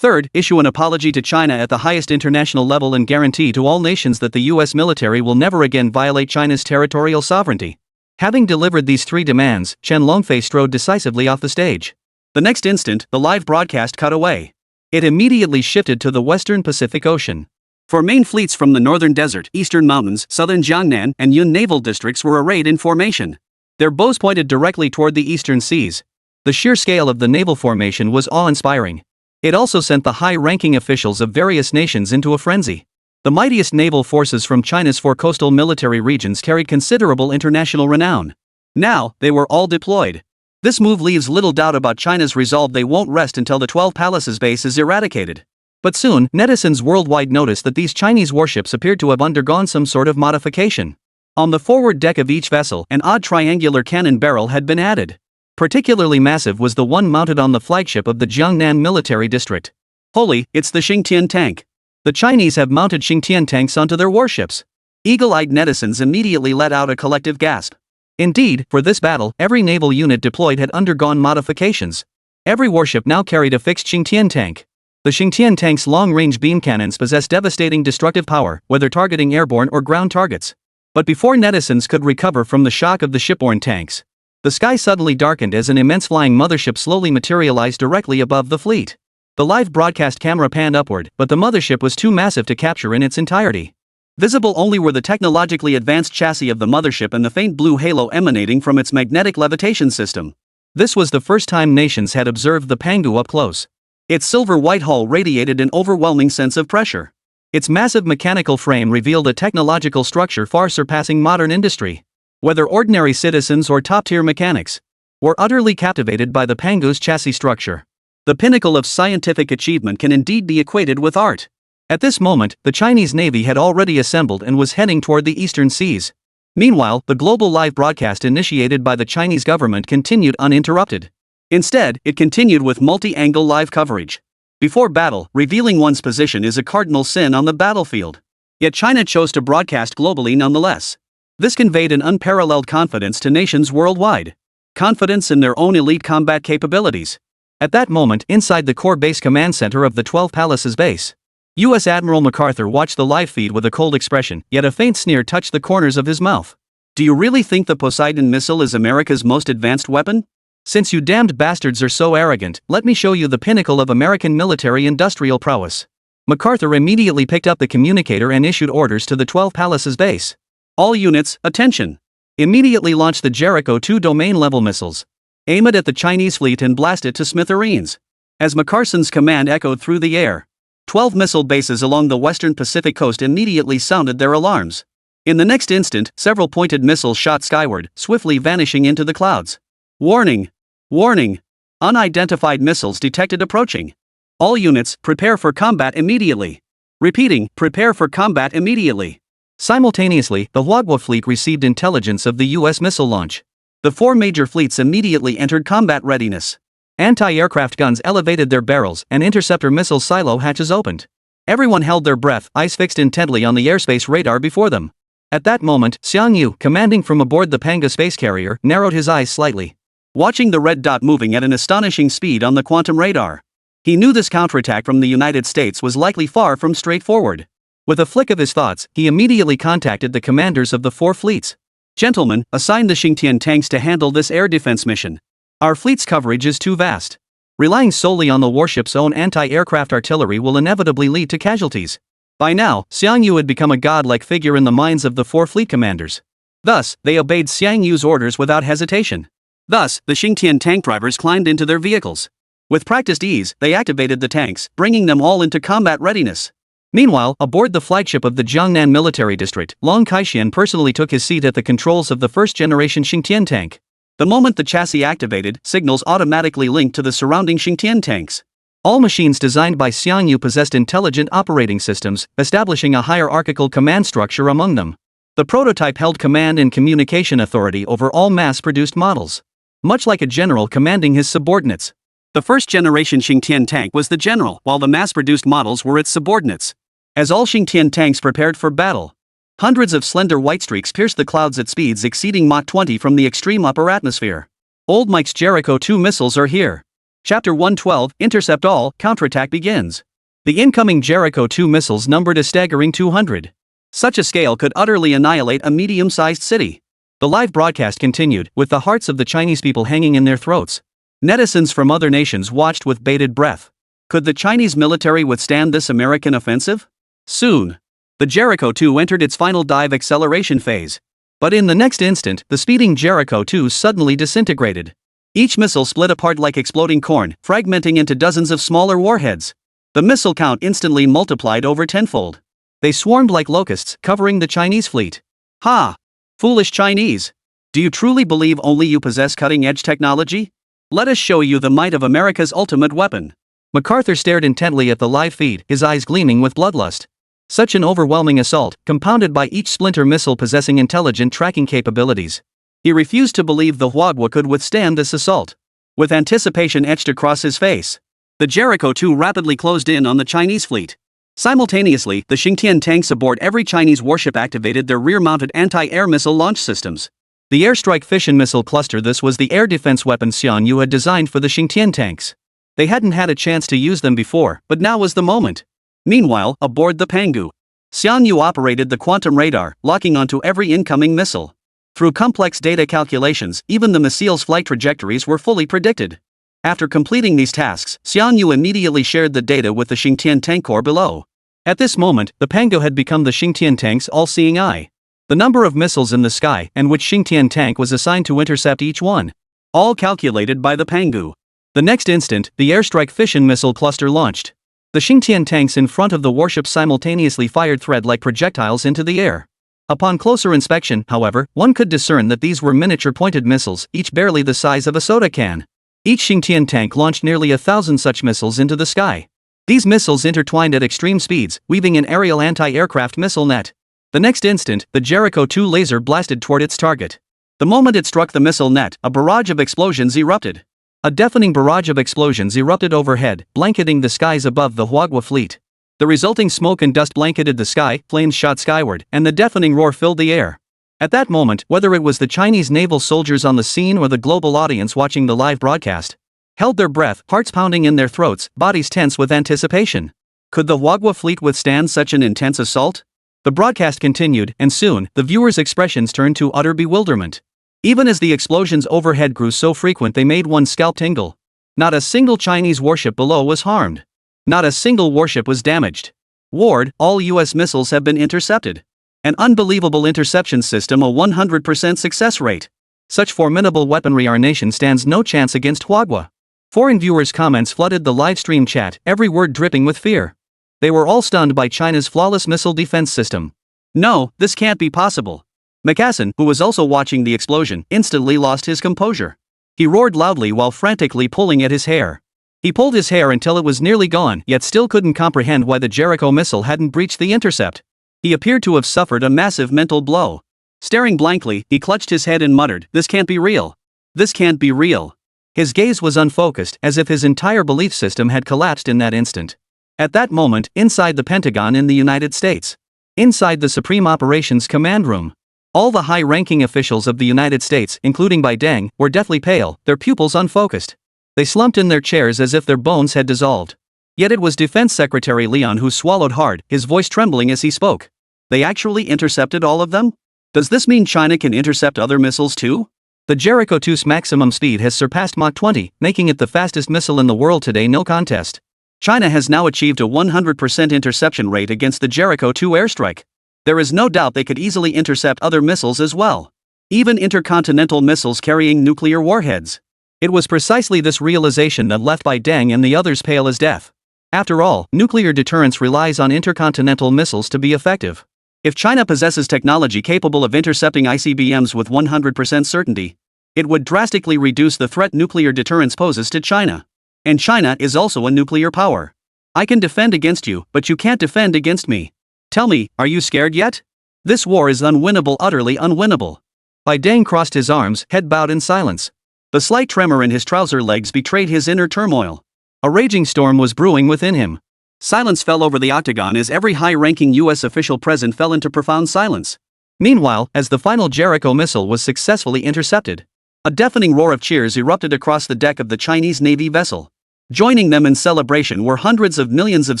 Third, issue an apology to China at the highest international level and guarantee to all nations that the US military will never again violate China's territorial sovereignty. Having delivered these 3 demands, Chen Longfei strode decisively off the stage. The next instant, the live broadcast cut away. It immediately shifted to the western Pacific Ocean. 4 main fleets from the northern desert, eastern mountains, southern Jiangnan, and Yun naval districts were arrayed in formation. Their bows pointed directly toward the eastern seas. The sheer scale of the naval formation was awe-inspiring. It also sent the high-ranking officials of various nations into a frenzy. The mightiest naval forces from China's 4 coastal military regions carried considerable international renown. Now, they were all deployed. This move leaves little doubt about China's resolve. They won't rest until the 12 Palaces base is eradicated. But soon, netizens worldwide noticed that these Chinese warships appeared to have undergone some sort of modification. On the forward deck of each vessel, an odd triangular cannon barrel had been added. Particularly massive was the one mounted on the flagship of the Jiangnan military district. Holy, it's the Xingtian tank. The Chinese have mounted Xingtian tanks onto their warships. Eagle-eyed netizens immediately let out a collective gasp. Indeed, for this battle, every naval unit deployed had undergone modifications. Every warship now carried a fixed Xingtian tank. The Xingtian tank's long-range beam cannons possess devastating destructive power, whether targeting airborne or ground targets. But before netizens could recover from the shock of the shipborne tanks, the sky suddenly darkened as an immense flying mothership slowly materialized directly above the fleet. The live broadcast camera panned upward, but the mothership was too massive to capture in its entirety. Visible only were the technologically advanced chassis of the mothership and the faint blue halo emanating from its magnetic levitation system. This was the first time nations had observed the Pangu up close. Its silver-white hull radiated an overwhelming sense of pressure. Its massive mechanical frame revealed a technological structure far surpassing modern industry. Whether ordinary citizens or top-tier mechanics were utterly captivated by the Pangu's chassis structure. The pinnacle of scientific achievement can indeed be equated with art. At this moment, the Chinese Navy had already assembled and was heading toward the eastern seas. Meanwhile, the global live broadcast initiated by the Chinese government continued uninterrupted. Instead, it continued with multi-angle live coverage. Before battle, revealing one's position is a cardinal sin on the battlefield. Yet China chose to broadcast globally nonetheless. This conveyed an unparalleled confidence to nations worldwide. Confidence in their own elite combat capabilities. At that moment, inside the core base command center of the 12 Palaces base, U.S. Admiral MacArthur watched the live feed with a cold expression, yet a faint sneer touched the corners of his mouth. Do you really think the Poseidon missile is America's most advanced weapon? Since you damned bastards are so arrogant, let me show you the pinnacle of American military-industrial prowess. MacArthur immediately picked up the communicator and issued orders to the 12 Palaces base. All units, attention! Immediately launch the Jericho 2 domain-level missiles. Aim it at the Chinese fleet and blast it to smithereens. As MacArson's command echoed through the air, 12 missile bases along the western Pacific coast immediately sounded their alarms. In the next instant, several pointed missiles shot skyward, swiftly vanishing into the clouds. Warning! Warning! Unidentified missiles detected approaching. All units, prepare for combat immediately. Repeating, prepare for combat immediately. Simultaneously, the Huagua fleet received intelligence of the U.S. missile launch. The 4 major fleets immediately entered combat readiness. Anti-aircraft guns elevated their barrels and interceptor missile silo hatches opened. Everyone held their breath, eyes fixed intently on the airspace radar before them. At that moment, Xiang Yu, commanding from aboard the Panga space carrier, narrowed his eyes slightly, watching the red dot moving at an astonishing speed on the quantum radar. He knew this counterattack from the United States was likely far from straightforward. With a flick of his thoughts, he immediately contacted the commanders of the 4 fleets. Gentlemen, assign the Xingtian tanks to handle this air defense mission. Our fleet's coverage is too vast. Relying solely on the warship's own anti-aircraft artillery will inevitably lead to casualties. By now, Xiang Yu had become a godlike figure in the minds of the 4 fleet commanders. Thus, they obeyed Xiang Yu's orders without hesitation. Thus, the Xingtian tank drivers climbed into their vehicles. With practiced ease, they activated the tanks, bringing them all into combat readiness. Meanwhile, aboard the flagship of the Jiangnan military district, Long Kaixian personally took his seat at the controls of the first-generation Xingtian tank. The moment the chassis activated, signals automatically linked to the surrounding Xingtian tanks. All machines designed by Xiang Yu possessed intelligent operating systems, establishing a hierarchical command structure among them. The prototype held command and communication authority over all mass-produced models, much like a general commanding his subordinates. The first-generation Xingtian tank was the general, while the mass-produced models were its subordinates. As all Xingtian tanks prepared for battle, hundreds of slender white streaks pierced the clouds at speeds exceeding Mach 20 from the extreme upper atmosphere. Old Mike's Jericho 2 missiles are here. Chapter 112, Intercept All, Counterattack begins. The incoming Jericho 2 missiles numbered a staggering 200. Such a scale could utterly annihilate a medium-sized city. The live broadcast continued, with the hearts of the Chinese people hanging in their throats. Netizens from other nations watched with bated breath. Could the Chinese military withstand this American offensive? Soon. The Jericho 2 entered its final dive acceleration phase. But in the next instant, the speeding Jericho 2 suddenly disintegrated. Each missile split apart like exploding corn, fragmenting into dozens of smaller warheads. The missile count instantly multiplied over tenfold. They swarmed like locusts, covering the Chinese fleet. Ha! Foolish Chinese! Do you truly believe only you possess cutting-edge technology? Let us show you the might of America's ultimate weapon. MacArthur stared intently at the live feed, his eyes gleaming with bloodlust. Such an overwhelming assault, compounded by each splinter missile possessing intelligent tracking capabilities. He refused to believe the Huagua could withstand this assault. With anticipation etched across his face, the Jericho 2 rapidly closed in on the Chinese fleet. Simultaneously, the Xingtian tanks aboard every Chinese warship activated their rear-mounted anti-air missile launch systems. The airstrike fission missile cluster. This was the air defense weapon Xianyu had designed for the Xingtian tanks. They hadn't had a chance to use them before, but now was the moment. Meanwhile, aboard the Pangu, Xianyu operated the quantum radar, locking onto every incoming missile. Through complex data calculations, even the missile's flight trajectories were fully predicted. After completing these tasks, Xianyu immediately shared the data with the Xingtian tank corps below. At this moment, the Pangu had become the Xingtian tank's all-seeing eye. The number of missiles in the sky and which Xingtian tank was assigned to intercept each one. All calculated by the Pangu. The next instant, the airstrike fission missile cluster launched. The Xingtian tanks in front of the warship simultaneously fired thread-like projectiles into the air. Upon closer inspection, however, one could discern that these were miniature-pointed missiles, each barely the size of a soda can. Each Xingtian tank launched nearly 1,000 such missiles into the sky. These missiles intertwined at extreme speeds, weaving an aerial anti-aircraft missile net. The next instant, the Jericho 2 laser blasted toward its target. The moment it struck the missile net, a barrage of explosions erupted. A deafening barrage of explosions erupted overhead, blanketing the skies above the Huagua fleet. The resulting smoke and dust blanketed the sky, flames shot skyward, and the deafening roar filled the air. At that moment, whether it was the Chinese naval soldiers on the scene or the global audience watching the live broadcast, held their breath, hearts pounding in their throats, bodies tense with anticipation. Could the Huagua fleet withstand such an intense assault? The broadcast continued, and soon, the viewers' expressions turned to utter bewilderment. Even as the explosions overhead grew so frequent they made one's scalp tingle. Not a single Chinese warship below was harmed. Not a single warship was damaged. Ward, all U.S. missiles have been intercepted. An unbelievable interception system, a 100% success rate. Such formidable weaponry, our nation stands no chance against Huagua. Foreign viewers' comments flooded the livestream chat, every word dripping with fear. They were all stunned by China's flawless missile defense system. No, this can't be possible. McCassin, who was also watching the explosion, instantly lost his composure. He roared loudly while frantically pulling at his hair. He pulled his hair until it was nearly gone, yet still couldn't comprehend why the Jericho missile hadn't breached the intercept. He appeared to have suffered a massive mental blow. Staring blankly, he clutched his head and muttered, "This can't be real. This can't be real." His gaze was unfocused, as if his entire belief system had collapsed in that instant. At that moment, inside the Pentagon in the United States. Inside the Supreme Operations Command Room. All the high-ranking officials of the United States, including Bai Deng, were deathly pale, their pupils unfocused. They slumped in their chairs as if their bones had dissolved. Yet it was Defense Secretary Leon who swallowed hard, his voice trembling as he spoke. They actually intercepted all of them? Does this mean China can intercept other missiles too? The Jericho 2's maximum speed has surpassed Mach 20, making it the fastest missile in the world today, no contest. China has now achieved a 100% interception rate against the Jericho 2 airstrike. There is no doubt they could easily intercept other missiles as well. Even intercontinental missiles carrying nuclear warheads. It was precisely this realization that left Bai Deng and the others pale as death. After all, nuclear deterrence relies on intercontinental missiles to be effective. If China possesses technology capable of intercepting ICBMs with 100% certainty, it would drastically reduce the threat nuclear deterrence poses to China. And China is also a nuclear power. I can defend against you, but you can't defend against me. Tell me, are you scared yet? This war is unwinnable, utterly unwinnable. Bai Deng crossed his arms, head bowed in silence. The slight tremor in his trouser legs betrayed his inner turmoil. A raging storm was brewing within him. Silence fell over the octagon as every high-ranking U.S. official present fell into profound silence. Meanwhile, as the final Jericho missile was successfully intercepted, a deafening roar of cheers erupted across the deck of the Chinese Navy vessel. Joining them in celebration were hundreds of millions of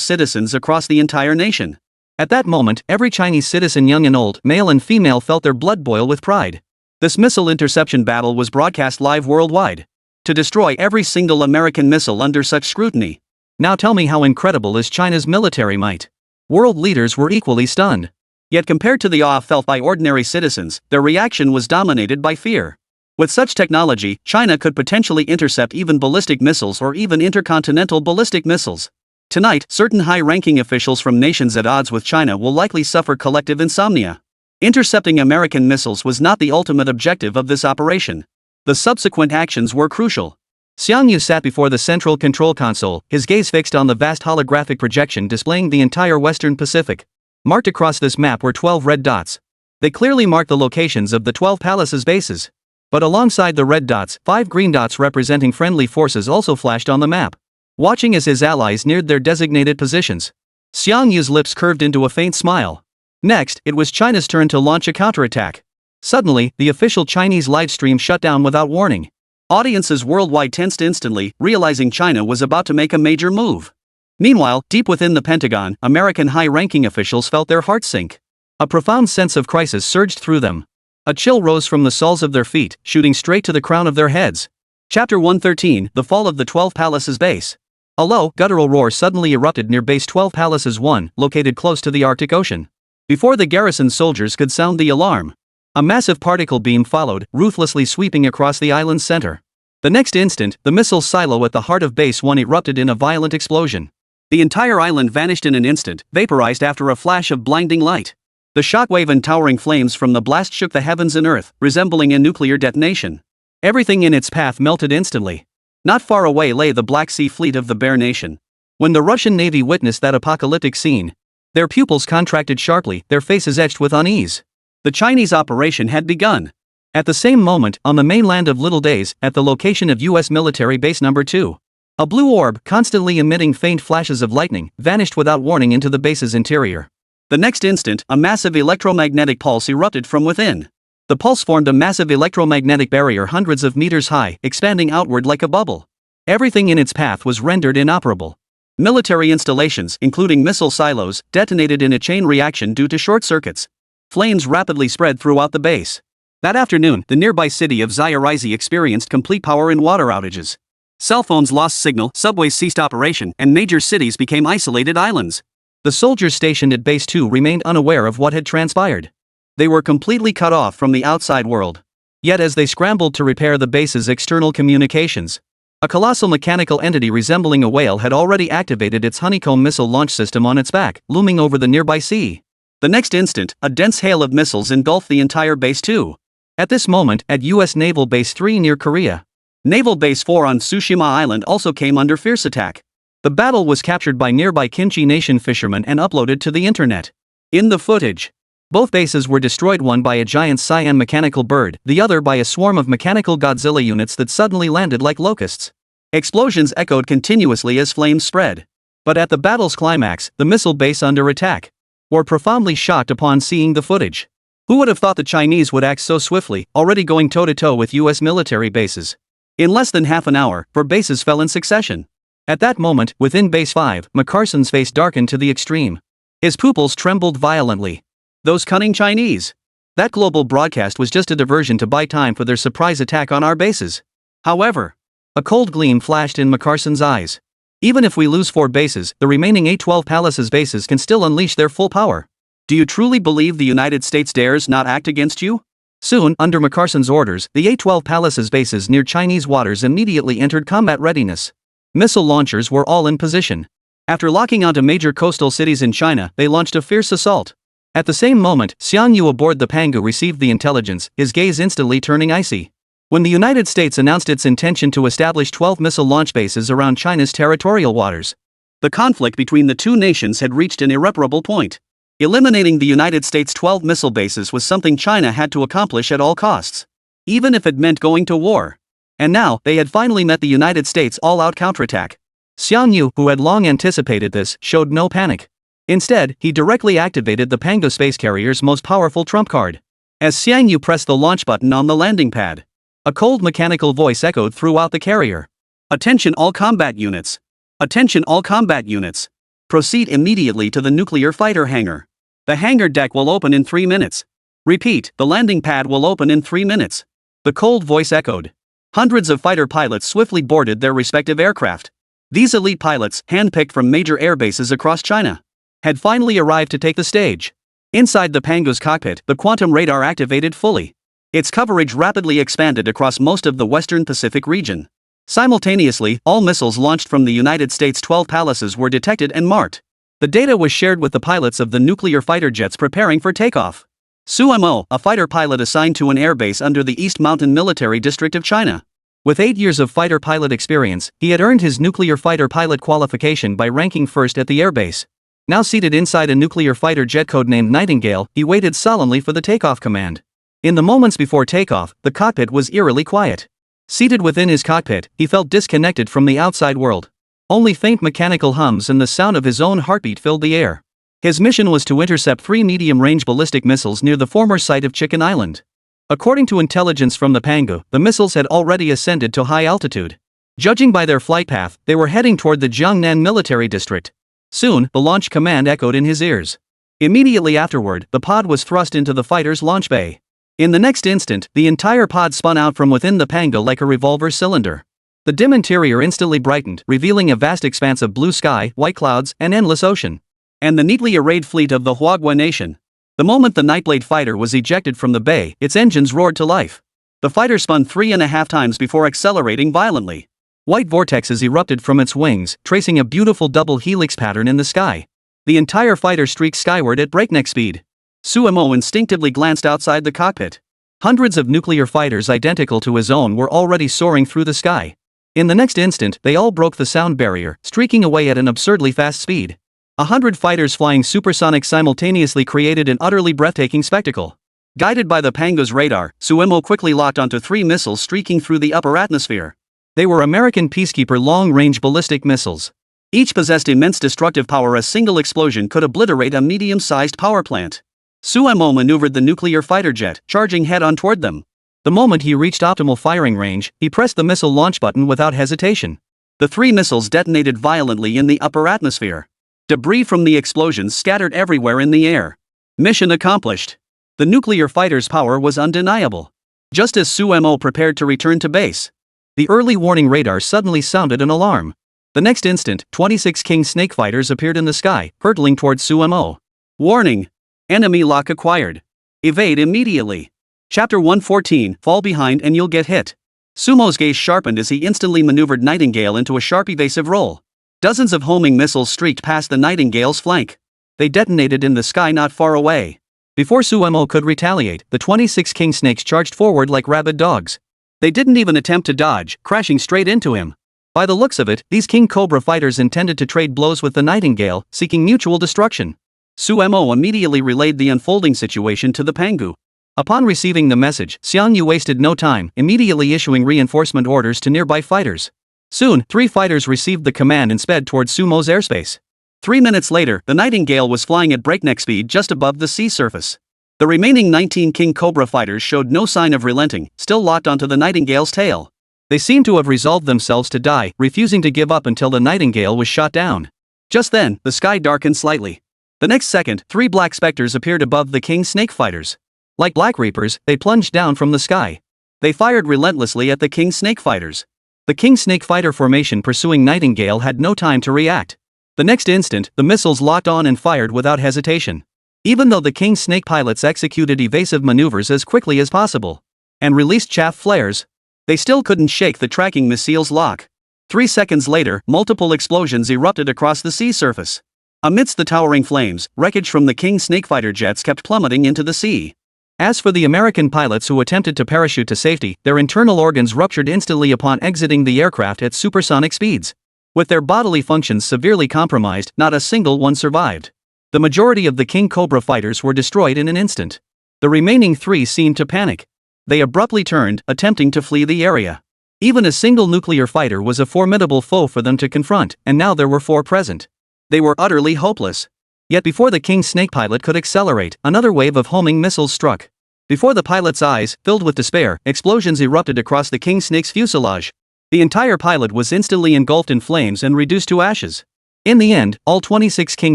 citizens across the entire nation. At that moment, every Chinese citizen, young and old, male and female, felt their blood boil with pride. This missile interception battle was broadcast live worldwide. To destroy every single American missile under such scrutiny. Now tell me, how incredible is China's military might? World leaders were equally stunned. Yet compared to the awe felt by ordinary citizens, their reaction was dominated by fear. With such technology, China could potentially intercept even ballistic missiles or even intercontinental ballistic missiles. Tonight, certain high-ranking officials from nations at odds with China will likely suffer collective insomnia. Intercepting American missiles was not the ultimate objective of this operation. The subsequent actions were crucial. Xiang sat before the central control console, his gaze fixed on the vast holographic projection displaying the entire Western Pacific. Marked across this map were 12 red dots. They clearly marked the locations of the 12 palaces' bases. But alongside the red dots, 5 green dots representing friendly forces also flashed on the map. Watching as his allies neared their designated positions, Xiang Yu's lips curved into a faint smile. Next, it was China's turn to launch a counterattack. Suddenly, the official Chinese livestream shut down without warning. Audiences worldwide tensed instantly, realizing China was about to make a major move. Meanwhile, deep within the Pentagon, American high-ranking officials felt their hearts sink. A profound sense of crisis surged through them. A chill rose from the soles of their feet, shooting straight to the crown of their heads. Chapter 113, The Fall of the 12 Palaces Base. A low, guttural roar suddenly erupted near Base 12 Palaces 1, located close to the Arctic Ocean. Before the garrison soldiers could sound the alarm, a massive particle beam followed, ruthlessly sweeping across the island's center. The next instant, the missile silo at the heart of Base 1 erupted in a violent explosion. The entire island vanished in an instant, vaporized after a flash of blinding light. The shockwave and towering flames from the blast shook the heavens and earth, resembling a nuclear detonation. Everything in its path melted instantly. Not far away lay the Black Sea Fleet of the Bear Nation. When the Russian Navy witnessed that apocalyptic scene, their pupils contracted sharply, their faces etched with unease. The Chinese operation had begun. At the same moment, on the mainland of Little Days, at the location of U.S. Military Base No. 2, a blue orb, constantly emitting faint flashes of lightning, vanished without warning into the base's interior. The next instant, a massive electromagnetic pulse erupted from within. The pulse formed a massive electromagnetic barrier hundreds of meters high, expanding outward like a bubble. Everything in its path was rendered inoperable. Military installations, including missile silos, detonated in a chain reaction due to short circuits. Flames rapidly spread throughout the base. That afternoon, the nearby city of Zairizi experienced complete power and water outages. Cell phones lost signal, subways ceased operation, and major cities became isolated islands. The soldiers stationed at Base 2 remained unaware of what had transpired. They were completely cut off from the outside world. Yet as they scrambled to repair the base's external communications, a colossal mechanical entity resembling a whale had already activated its honeycomb missile launch system on its back, looming over the nearby sea. The next instant, a dense hail of missiles engulfed the entire Base 2. At this moment, at U.S. Naval Base 3 near Korea, Naval Base 4 on Tsushima Island also came under fierce attack. The battle was captured by nearby Kimchi Nation fishermen and uploaded to the internet. In the footage, both bases were destroyed, one by a giant cyan mechanical bird, the other by a swarm of mechanical Godzilla units that suddenly landed like locusts. Explosions echoed continuously as flames spread. But at the battle's climax, the missile base under attack were profoundly shocked upon seeing the footage. Who would have thought the Chinese would act so swiftly, already going toe-to-toe with U.S. military bases? In less than half an hour, 4 bases fell in succession. At that moment, within Base 5, McCarson's face darkened to the extreme. His pupils trembled violently. Those cunning Chinese! That global broadcast was just a diversion to buy time for their surprise attack on our bases. However, a cold gleam flashed in McCarson's eyes. Even if we lose 4 bases, the remaining A-12 Palaces bases can still unleash their full power. Do you truly believe the United States dares not act against you? Soon, under McCarson's orders, the A-12 Palaces bases near Chinese waters immediately entered combat readiness. Missile launchers were all in position. After locking onto major coastal cities in China, they launched a fierce assault. At the same moment, Xiang Yu aboard the Pangu received the intelligence, his gaze instantly turning icy. When the United States announced its intention to establish 12 missile launch bases around China's territorial waters, the conflict between the two nations had reached an irreparable point. Eliminating the United States' 12 missile bases was something China had to accomplish at all costs, even if it meant going to war. And now, they had finally met the United States' all-out counterattack. Xiang Yu, who had long anticipated this, showed no panic. Instead, he directly activated the Pangu space carrier's most powerful trump card. As Xiang Yu pressed the launch button on the landing pad, a cold mechanical voice echoed throughout the carrier. "Attention all combat units! Attention all combat units! Proceed immediately to the nuclear fighter hangar. The hangar deck will open in 3 minutes. Repeat, the landing pad will open in 3 minutes." The cold voice echoed. Hundreds of fighter pilots swiftly boarded their respective aircraft. These elite pilots, handpicked from major airbases across China, had finally arrived to take the stage. Inside the Pangu's cockpit, the quantum radar activated fully. Its coverage rapidly expanded across most of the Western Pacific region. Simultaneously, all missiles launched from the United States' 12 palaces were detected and marked. The data was shared with the pilots of the nuclear fighter jets preparing for takeoff. Su Mo, a fighter pilot assigned to an airbase under the East Mountain Military District of China. With 8 years of fighter pilot experience, he had earned his nuclear fighter pilot qualification by ranking first at the airbase. Now seated inside a nuclear fighter jet codenamed Nightingale, he waited solemnly for the takeoff command. In the moments before takeoff, the cockpit was eerily quiet. Seated within his cockpit, he felt disconnected from the outside world. Only faint mechanical hums and the sound of his own heartbeat filled the air. His mission was to intercept 3 medium-range ballistic missiles near the former site of Chicken Island. According to intelligence from the TianGou, the missiles had already ascended to high altitude. Judging by their flight path, they were heading toward the Jiangnan military district. Soon, the launch command echoed in his ears. Immediately afterward, the pod was thrust into the fighter's launch bay. In the next instant, the entire pod spun out from within the TianGou like a revolver cylinder. The dim interior instantly brightened, revealing a vast expanse of blue sky, white clouds, and endless ocean. And the neatly arrayed fleet of the Huagua nation. The moment the Nightblade fighter was ejected from the bay, its engines roared to life. The fighter spun 3.5 times before accelerating violently. White vortexes erupted from its wings, tracing a beautiful double helix pattern in the sky. The entire fighter streaked skyward at breakneck speed. Su Mo instinctively glanced outside the cockpit. Hundreds of nuclear fighters identical to his own were already soaring through the sky. In the next instant, they all broke the sound barrier, streaking away at an absurdly fast speed. 100 fighters flying supersonic simultaneously created an utterly breathtaking spectacle. Guided by the TianGou's radar, Su Mo quickly locked onto 3 missiles streaking through the upper atmosphere. They were American Peacekeeper long-range ballistic missiles. Each possessed immense destructive power. A single explosion could obliterate a medium-sized power plant. Su Mo maneuvered the nuclear fighter jet, charging head-on toward them. The moment he reached optimal firing range, he pressed the missile launch button without hesitation. The 3 missiles detonated violently in the upper atmosphere. Debris from the explosions scattered everywhere in the air. Mission accomplished. The nuclear fighter's power was undeniable. Just as Su Mo prepared to return to base, the early warning radar suddenly sounded an alarm. The next instant, 26 King Snake fighters appeared in the sky, hurtling towards Su Mo. Warning! Enemy lock acquired. Evade immediately. Chapter 114, Fall behind and you'll get hit. Su Mo's gaze sharpened as he instantly maneuvered Nightingale into a sharp evasive roll. Dozens of homing missiles streaked past the Nightingale's flank. They detonated in the sky not far away. Before Su Mo could retaliate, the 26 King Snakes charged forward like rabid dogs. They didn't even attempt to dodge, crashing straight into him. By the looks of it, these King Cobra fighters intended to trade blows with the Nightingale, seeking mutual destruction. Su Mo immediately relayed the unfolding situation to the TianGou. Upon receiving the message, Xiang wasted no time, immediately issuing reinforcement orders to nearby fighters. Soon, 3 fighters received the command and sped towards Su Mo's airspace. 3 minutes later, the Nightingale was flying at breakneck speed just above the sea surface. The remaining 19 King Cobra fighters showed no sign of relenting, still locked onto the Nightingale's tail. They seemed to have resolved themselves to die, refusing to give up until the Nightingale was shot down. Just then, the sky darkened slightly. The next second, 3 black specters appeared above the King Snake fighters. Like Black Reapers, they plunged down from the sky. They fired relentlessly at the King Snake fighters. The King Snake fighter formation pursuing Nightingale had no time to react. The next instant, the missiles locked on and fired without hesitation. Even though the King Snake pilots executed evasive maneuvers as quickly as possible and released chaff flares, they still couldn't shake the tracking missile's lock. 3 seconds later, multiple explosions erupted across the sea surface. Amidst the towering flames, wreckage from the King Snake fighter jets kept plummeting into the sea. As for the American pilots who attempted to parachute to safety, their internal organs ruptured instantly upon exiting the aircraft at supersonic speeds. With their bodily functions severely compromised, not a single one survived. The majority of the King Cobra fighters were destroyed in an instant. The remaining 3 seemed to panic. They abruptly turned, attempting to flee the area. Even a single nuclear fighter was a formidable foe for them to confront, and now there were 4 present. They were utterly hopeless. Yet before the King Snake pilot could accelerate, another wave of homing missiles struck. Before the pilot's eyes, filled with despair, explosions erupted across the King Snake's fuselage. The entire pilot was instantly engulfed in flames and reduced to ashes. In the end, all 26 King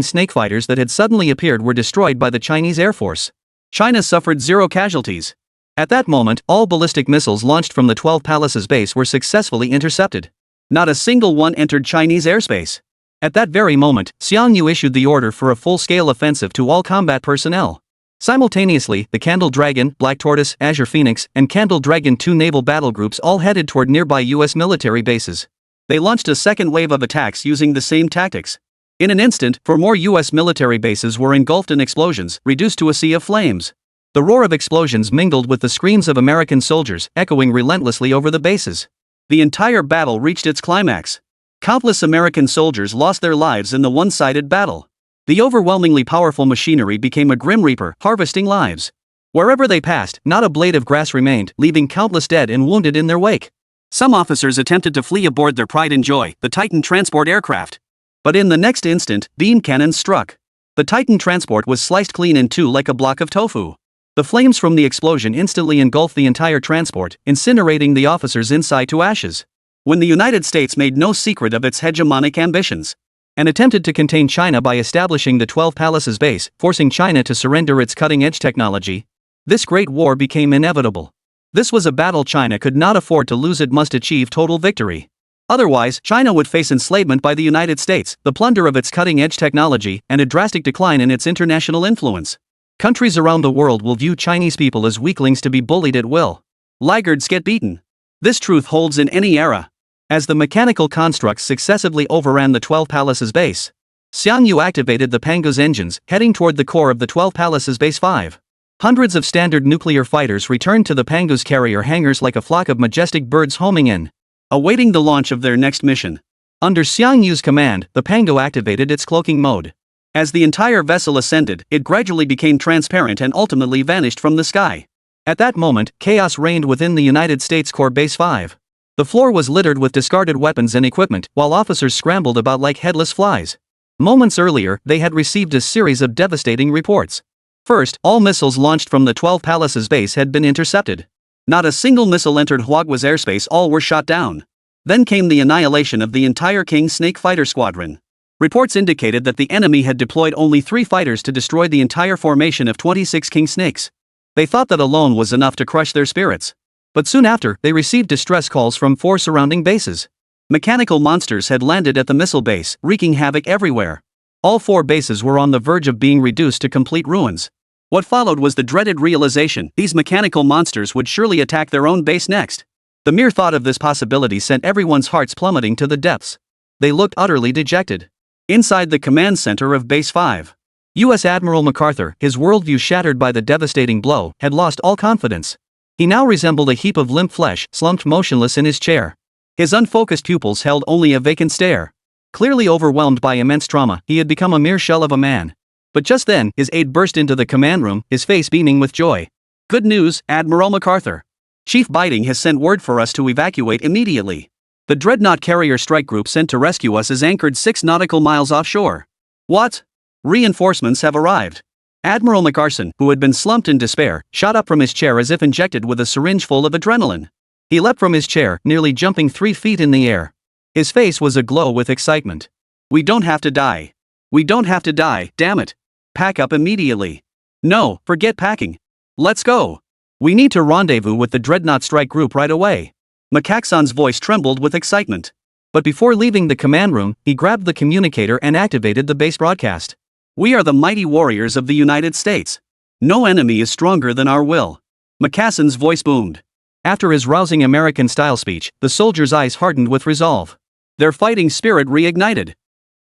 Snake fighters that had suddenly appeared were destroyed by the Chinese Air Force. China suffered 0 casualties. At that moment, all ballistic missiles launched from the 12 Palaces base were successfully intercepted. Not a single one entered Chinese airspace. At that very moment, Xiang issued the order for a full-scale offensive to all combat personnel. Simultaneously, the Candle Dragon, Black Tortoise, Azure Phoenix, and Candle Dragon 2 naval battle groups all headed toward nearby US military bases. They launched a second wave of attacks using the same tactics. In an instant, 4 more US military bases were engulfed in explosions, reduced to a sea of flames. The roar of explosions mingled with the screams of American soldiers, echoing relentlessly over the bases. The entire battle reached its climax. Countless American soldiers lost their lives in the one-sided battle. The overwhelmingly powerful machinery became a grim reaper, harvesting lives. Wherever they passed, not a blade of grass remained, leaving countless dead and wounded in their wake. Some officers attempted to flee aboard their pride and joy, the Titan transport aircraft. But in the next instant, beam cannons struck. The Titan transport was sliced clean in two like a block of tofu. The flames from the explosion instantly engulfed the entire transport, incinerating the officers inside to ashes. When the United States made no secret of its hegemonic ambitions and attempted to contain China by establishing the 12 Palaces base, forcing China to surrender its cutting-edge technology, this great war became inevitable. This was a battle China could not afford to lose. It must achieve total victory. Otherwise, China would face enslavement by the United States, the plunder of its cutting-edge technology, and a drastic decline in its international influence. Countries around the world will view Chinese people as weaklings to be bullied at will. Laggards get beaten. This truth holds in any era. As the mechanical constructs successively overran the 12 Palaces base, TianGou activated the Pangu's engines, heading toward the core of the 12 Palaces base 5. Hundreds of standard nuclear fighters returned to the Pangu's carrier hangars like a flock of majestic birds homing in, awaiting the launch of their next mission. Under TianGou's command, the Pangu activated its cloaking mode. As the entire vessel ascended, it gradually became transparent and ultimately vanished from the sky. At that moment, chaos reigned within the United States Core Base 5. The floor was littered with discarded weapons and equipment, while officers scrambled about like headless flies. Moments earlier, they had received a series of devastating reports. First, all missiles launched from the 12 Palaces base had been intercepted. Not a single missile entered Huagua's airspace, all were shot down. Then came the annihilation of the entire King Snake fighter squadron. Reports indicated that the enemy had deployed only 3 fighters to destroy the entire formation of 26 King Snakes. They thought that alone was enough to crush their spirits. But soon after, they received distress calls from 4 surrounding bases. Mechanical monsters had landed at the missile base, wreaking havoc everywhere. All 4 bases were on the verge of being reduced to complete ruins. What followed was the dreaded realization: these mechanical monsters would surely attack their own base next. The mere thought of this possibility sent everyone's hearts plummeting to the depths. They looked utterly dejected. Inside the command center of Base 5, U.S. Admiral MacArthur, his worldview shattered by the devastating blow, had lost all confidence. He now resembled a heap of limp flesh, slumped motionless in his chair. His unfocused pupils held only a vacant stare. Clearly overwhelmed by immense trauma, he had become a mere shell of a man. But just then, his aide burst into the command room, his face beaming with joy. "Good news, Admiral MacArthur. Chief Biting has sent word for us to evacuate immediately. The Dreadnought Carrier Strike Group sent to rescue us is anchored 6 nautical miles offshore." "What? Reinforcements have arrived." Admiral MacArthur, who had been slumped in despair, shot up from his chair as if injected with a syringe full of adrenaline. He leapt from his chair, nearly jumping 3 feet in the air. His face was aglow with excitement. "We don't have to die. We don't have to die, damn it. Pack up immediately." "No, forget packing. Let's go. We need to rendezvous with the Dreadnought Strike Group right away." MacArthur's voice trembled with excitement. But before leaving the command room, he grabbed the communicator and activated the base broadcast. "We are the mighty warriors of the United States. No enemy is stronger than our will." MacArthur's voice boomed. After his rousing American-style speech, the soldiers' eyes hardened with resolve. Their fighting spirit reignited.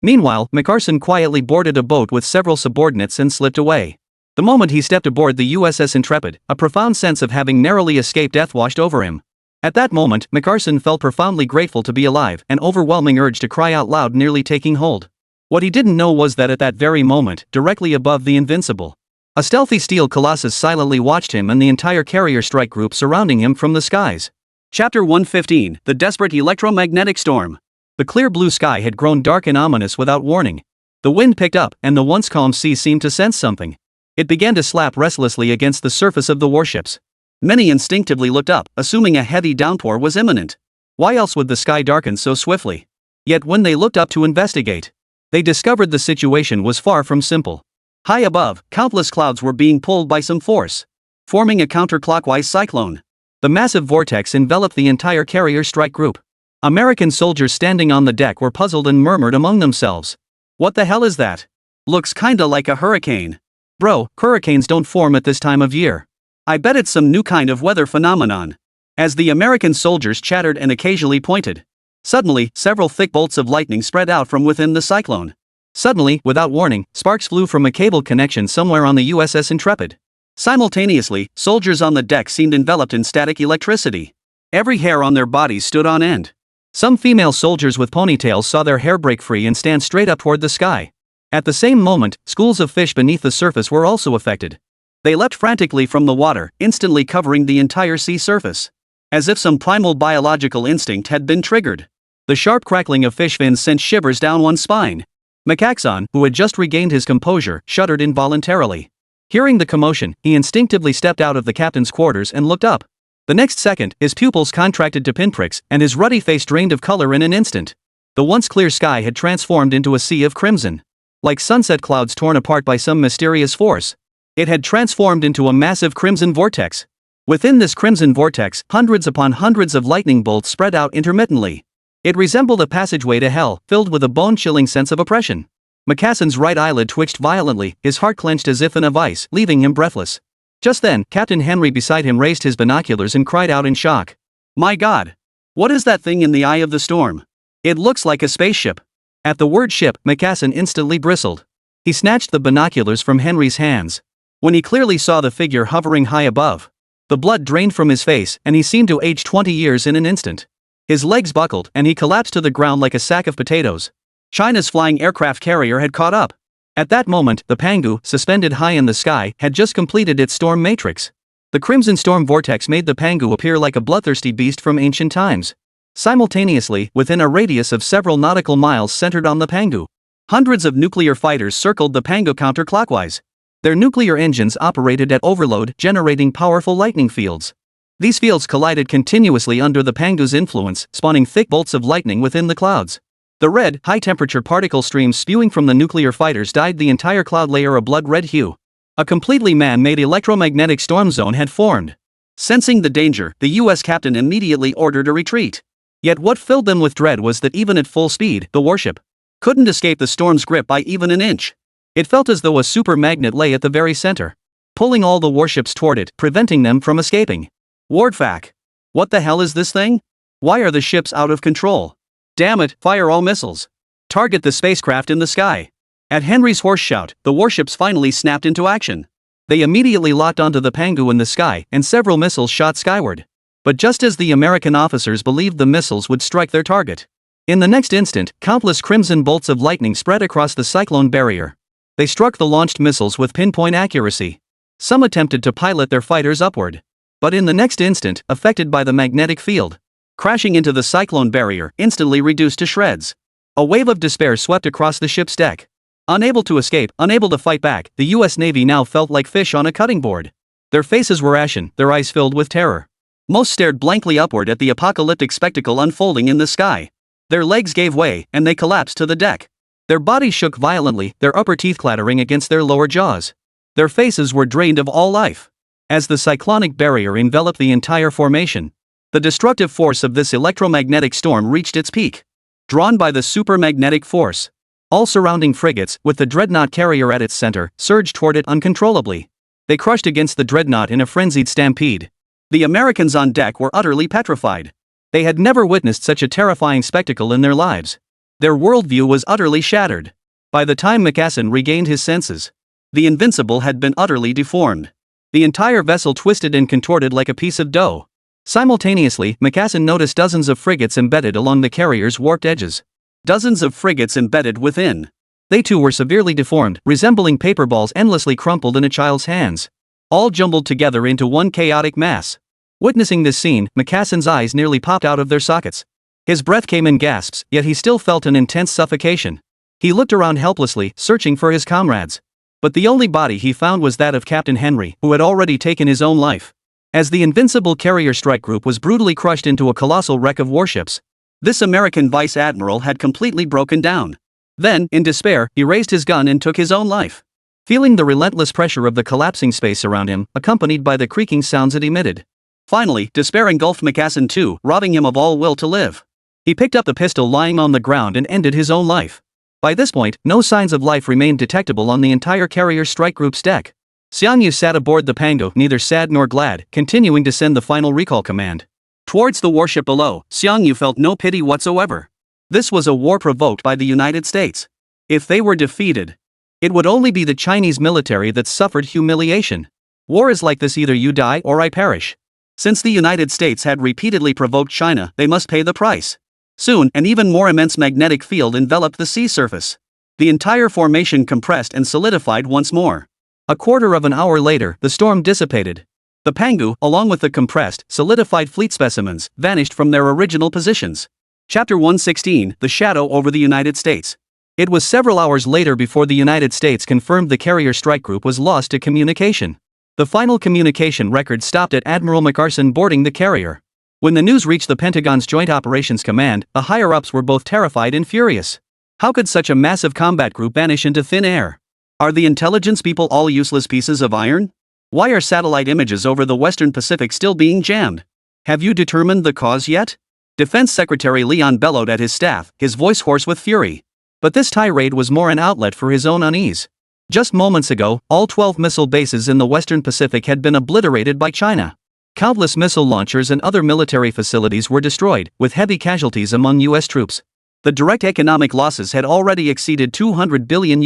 Meanwhile, MacArthur quietly boarded a boat with several subordinates and slipped away. The moment he stepped aboard the USS Intrepid, a profound sense of having narrowly escaped death washed over him. At that moment, MacArthur felt profoundly grateful to be alive, an overwhelming urge to cry out loud nearly taking hold. What he didn't know was that at that very moment, directly above the Invincible, a stealthy steel colossus silently watched him and the entire carrier strike group surrounding him from the skies. Chapter 115: The Desperate Electromagnetic Storm. The clear blue sky had grown dark and ominous without warning. The wind picked up, and the once calm sea seemed to sense something. It began to slap restlessly against the surface of the warships. Many instinctively looked up, assuming a heavy downpour was imminent. Why else would the sky darken so swiftly? Yet when they looked up to investigate, they discovered the situation was far from simple. High above, countless clouds were being pulled by some force, forming a counterclockwise cyclone. The massive vortex enveloped the entire carrier strike group. American soldiers standing on the deck were puzzled and murmured among themselves. "What the hell is that? Looks kinda like a hurricane." Bro, hurricanes don't form at this time of year. I bet it's some new kind of weather phenomenon. As the American soldiers chattered and occasionally pointed. Suddenly, several thick bolts of lightning spread out from within the cyclone. Suddenly, without warning, sparks flew from a cable connection somewhere on the USS Intrepid. Simultaneously, soldiers on the deck seemed enveloped in static electricity. Every hair on their bodies stood on end. Some female soldiers with ponytails saw their hair break free and stand straight up toward the sky. At the same moment, schools of fish beneath the surface were also affected. They leapt frantically from the water, instantly covering the entire sea surface. As if some primal biological instinct had been triggered. The sharp crackling of fish fins sent shivers down one's spine. Mecha-san, who had just regained his composure, shuddered involuntarily. Hearing the commotion, he instinctively stepped out of the captain's quarters and looked up. The next second, his pupils contracted to pinpricks, and his ruddy face drained of color in an instant. The once clear sky had transformed into a sea of crimson. Like sunset clouds torn apart by some mysterious force. It had transformed into a massive crimson vortex. Within this crimson vortex, hundreds upon hundreds of lightning bolts spread out intermittently. It resembled a passageway to hell, filled with a bone-chilling sense of oppression. Mecha-san's right eyelid twitched violently, his heart clenched as if in a vice, leaving him breathless. Just then, Captain Henry beside him raised his binoculars and cried out in shock. My God! What is that thing in the eye of the storm? It looks like a spaceship. At the word ship, Mecha-san instantly bristled. He snatched the binoculars from Henry's hands. When he clearly saw the figure hovering high above, the blood drained from his face and he seemed to age 20 years in an instant. His legs buckled and he collapsed to the ground like a sack of potatoes. China's flying aircraft carrier had caught up. At that moment, the Pangu, suspended high in the sky, had just completed its storm matrix. The crimson storm vortex made the Pangu appear like a bloodthirsty beast from ancient times. Simultaneously, within a radius of several nautical miles centered on the Pangu, hundreds of nuclear fighters circled the Pangu counterclockwise. Their nuclear engines operated at overload, generating powerful lightning fields. These fields collided continuously under the Pangu's influence, spawning thick bolts of lightning within the clouds. The red, high-temperature particle streams spewing from the nuclear fighters dyed the entire cloud layer a blood-red hue. A completely man-made electromagnetic storm zone had formed. Sensing the danger, the U.S. captain immediately ordered a retreat. Yet what filled them with dread was that even at full speed, the warship couldn't escape the storm's grip by even an inch. It felt as though a super magnet lay at the very center, pulling all the warships toward it, preventing them from escaping. Wardfack. What the hell is this thing? Why are the ships out of control? Damn it, fire all missiles. Target the spacecraft in the sky. At Henry's hoarse shout, the warships finally snapped into action. They immediately locked onto the Pangu in the sky, and several missiles shot skyward. But just as the American officers believed the missiles would strike their target, in the next instant, countless crimson bolts of lightning spread across the cyclone barrier. They struck the launched missiles with pinpoint accuracy. Some attempted to pilot their fighters upward. But in the next instant, affected by the magnetic field, crashing into the cyclone barrier, instantly reduced to shreds. A wave of despair swept across the ship's deck. Unable to escape, unable to fight back, the U.S. Navy now felt like fish on a cutting board. Their faces were ashen, their eyes filled with terror. Most stared blankly upward at the apocalyptic spectacle unfolding in the sky. Their legs gave way, and they collapsed to the deck. Their bodies shook violently, their upper teeth clattering against their lower jaws. Their faces were drained of all life. As the cyclonic barrier enveloped the entire formation, the destructive force of this electromagnetic storm reached its peak. Drawn by the supermagnetic force, all surrounding frigates, with the dreadnought carrier at its center, surged toward it uncontrollably. They crushed against the dreadnought in a frenzied stampede. The Americans on deck were utterly petrified. They had never witnessed such a terrifying spectacle in their lives. Their worldview was utterly shattered. By the time Mecha-san regained his senses, the Invincible had been utterly deformed. The entire vessel twisted and contorted like a piece of dough. Simultaneously, Mecha-san noticed dozens of frigates embedded along the carrier's warped edges. Dozens of frigates embedded within. They too were severely deformed, resembling paper balls endlessly crumpled in a child's hands. All jumbled together into one chaotic mass. Witnessing this scene, Mecha-san's eyes nearly popped out of their sockets. His breath came in gasps, yet he still felt an intense suffocation. He looked around helplessly, searching for his comrades. But the only body he found was that of Captain Henry, who had already taken his own life. As the Invincible carrier strike group was brutally crushed into a colossal wreck of warships, this American vice admiral had completely broken down. Then, in despair, he raised his gun and took his own life. Feeling the relentless pressure of the collapsing space around him, accompanied by the creaking sounds it emitted. Finally, despair engulfed Mecha-san too, robbing him of all will to live. He picked up the pistol lying on the ground and ended his own life. By this point, no signs of life remained detectable on the entire carrier strike group's deck. Xiangyu sat aboard the Pango, neither sad nor glad, continuing to send the final recall command. Towards the warship below, Xiangyu felt no pity whatsoever. This was a war provoked by the United States. If they were defeated, it would only be the Chinese military that suffered humiliation. War is like this: either you die or I perish. Since the United States had repeatedly provoked China, they must pay the price. Soon, an even more immense magnetic field enveloped the sea surface. The entire formation compressed and solidified once more. A quarter of an hour later, the storm dissipated. The Pangu, along with the compressed, solidified fleet specimens, vanished from their original positions. Chapter 116: The Shadow over the United States. It was several hours later before the United States confirmed the carrier strike group was lost to communication. The final communication record stopped at Admiral McArson boarding the carrier. When the news reached the Pentagon's Joint Operations Command, the higher-ups were both terrified and furious. How could such a massive combat group vanish into thin air? Are the intelligence people all useless pieces of iron? Why are satellite images over the Western Pacific still being jammed? Have you determined the cause yet? Defense Secretary Leon bellowed at his staff, his voice hoarse with fury. But this tirade was more an outlet for his own unease. Just moments ago, all 12 missile bases in the Western Pacific had been obliterated by China. Countless missile launchers and other military facilities were destroyed, with heavy casualties among U.S. troops. The direct economic losses had already exceeded $200 billion.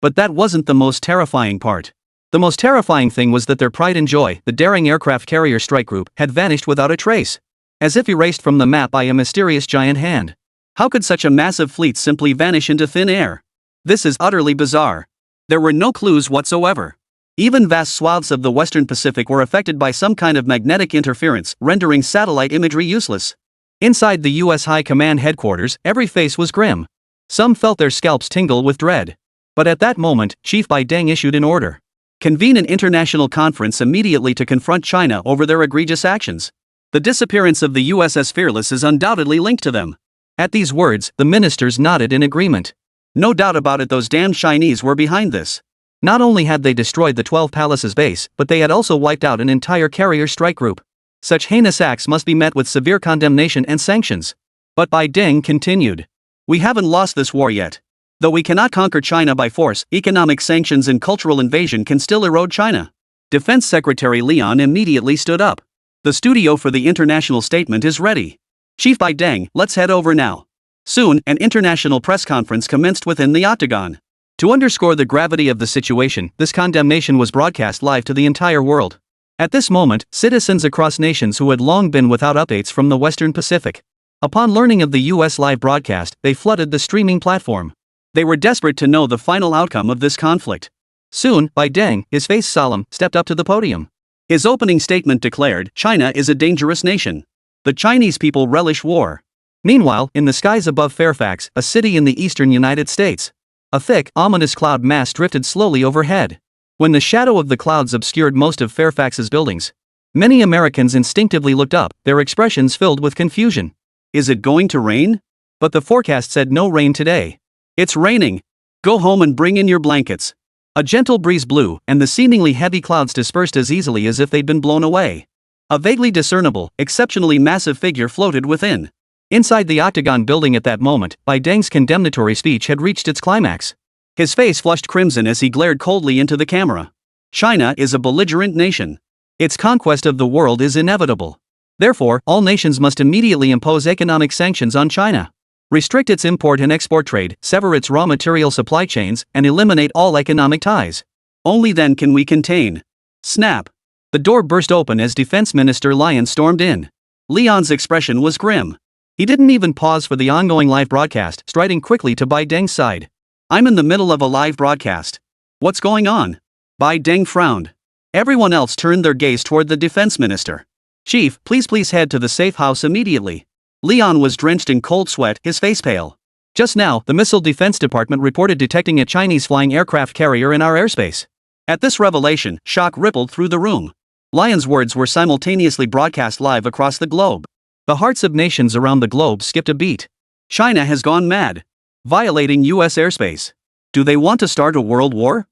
But that wasn't the most terrifying part. The most terrifying thing was that their pride and joy, the daring aircraft carrier strike group, had vanished without a trace. As if erased from the map by a mysterious giant hand. How could such a massive fleet simply vanish into thin air? This is utterly bizarre. There were no clues whatsoever. Even vast swaths of the Western Pacific were affected by some kind of magnetic interference, rendering satellite imagery useless. Inside the U.S. High Command headquarters, every face was grim. Some felt their scalps tingle with dread. But at that moment, Chief Bai Deng issued an order. Convene an international conference immediately to confront China over their egregious actions. The disappearance of the USS Fearless is undoubtedly linked to them. At these words, the ministers nodded in agreement. No doubt about it, those damned Chinese were behind this. Not only had they destroyed the 12 Palaces base, but they had also wiped out an entire carrier strike group. Such heinous acts must be met with severe condemnation and sanctions. But Bai Deng continued. We haven't lost this war yet. Though we cannot conquer China by force, economic sanctions and cultural invasion can still erode China. Defense Secretary Leon immediately stood up. The studio for the international statement is ready. Chief Bai Deng, let's head over now. Soon, an international press conference commenced within the octagon. To underscore the gravity of the situation, this condemnation was broadcast live to the entire world. At this moment, citizens across nations who had long been without updates from the Western Pacific. Upon learning of the U.S. live broadcast, they flooded the streaming platform. They were desperate to know the final outcome of this conflict. Soon, Bai Deng, his face solemn, stepped up to the podium. His opening statement declared, China is a dangerous nation. The Chinese people relish war. Meanwhile, in the skies above Fairfax, a city in the eastern United States, a thick, ominous cloud mass drifted slowly overhead. When the shadow of the clouds obscured most of Fairfax's buildings, many Americans instinctively looked up, their expressions filled with confusion. Is it going to rain? But the forecast said no rain today. It's raining. Go home and bring in your blankets. A gentle breeze blew, and the seemingly heavy clouds dispersed as easily as if they'd been blown away. A vaguely discernible, exceptionally massive figure floated within. Inside the octagon building at that moment, Bai Deng's condemnatory speech had reached its climax. His face flushed crimson as he glared coldly into the camera. China is a belligerent nation. Its conquest of the world is inevitable. Therefore, all nations must immediately impose economic sanctions on China. Restrict its import and export trade, sever its raw material supply chains, and eliminate all economic ties. Only then can we contain. Snap. The door burst open as Defense Minister Lyon stormed in. Leon's expression was grim. He didn't even pause for the ongoing live broadcast, striding quickly to Bai Deng's side. I'm in the middle of a live broadcast. What's going on? Bai Deng frowned. Everyone else turned their gaze toward the defense minister. Chief, please head to the safe house immediately. Leon was drenched in cold sweat, his face pale. Just now, the Missile Defense Department reported detecting a Chinese flying aircraft carrier in our airspace. At this revelation, shock rippled through the room. Lyon's words were simultaneously broadcast live across the globe. The hearts of nations around the globe skipped a beat. China has gone mad. Violating U.S. airspace. Do they want to start a world war?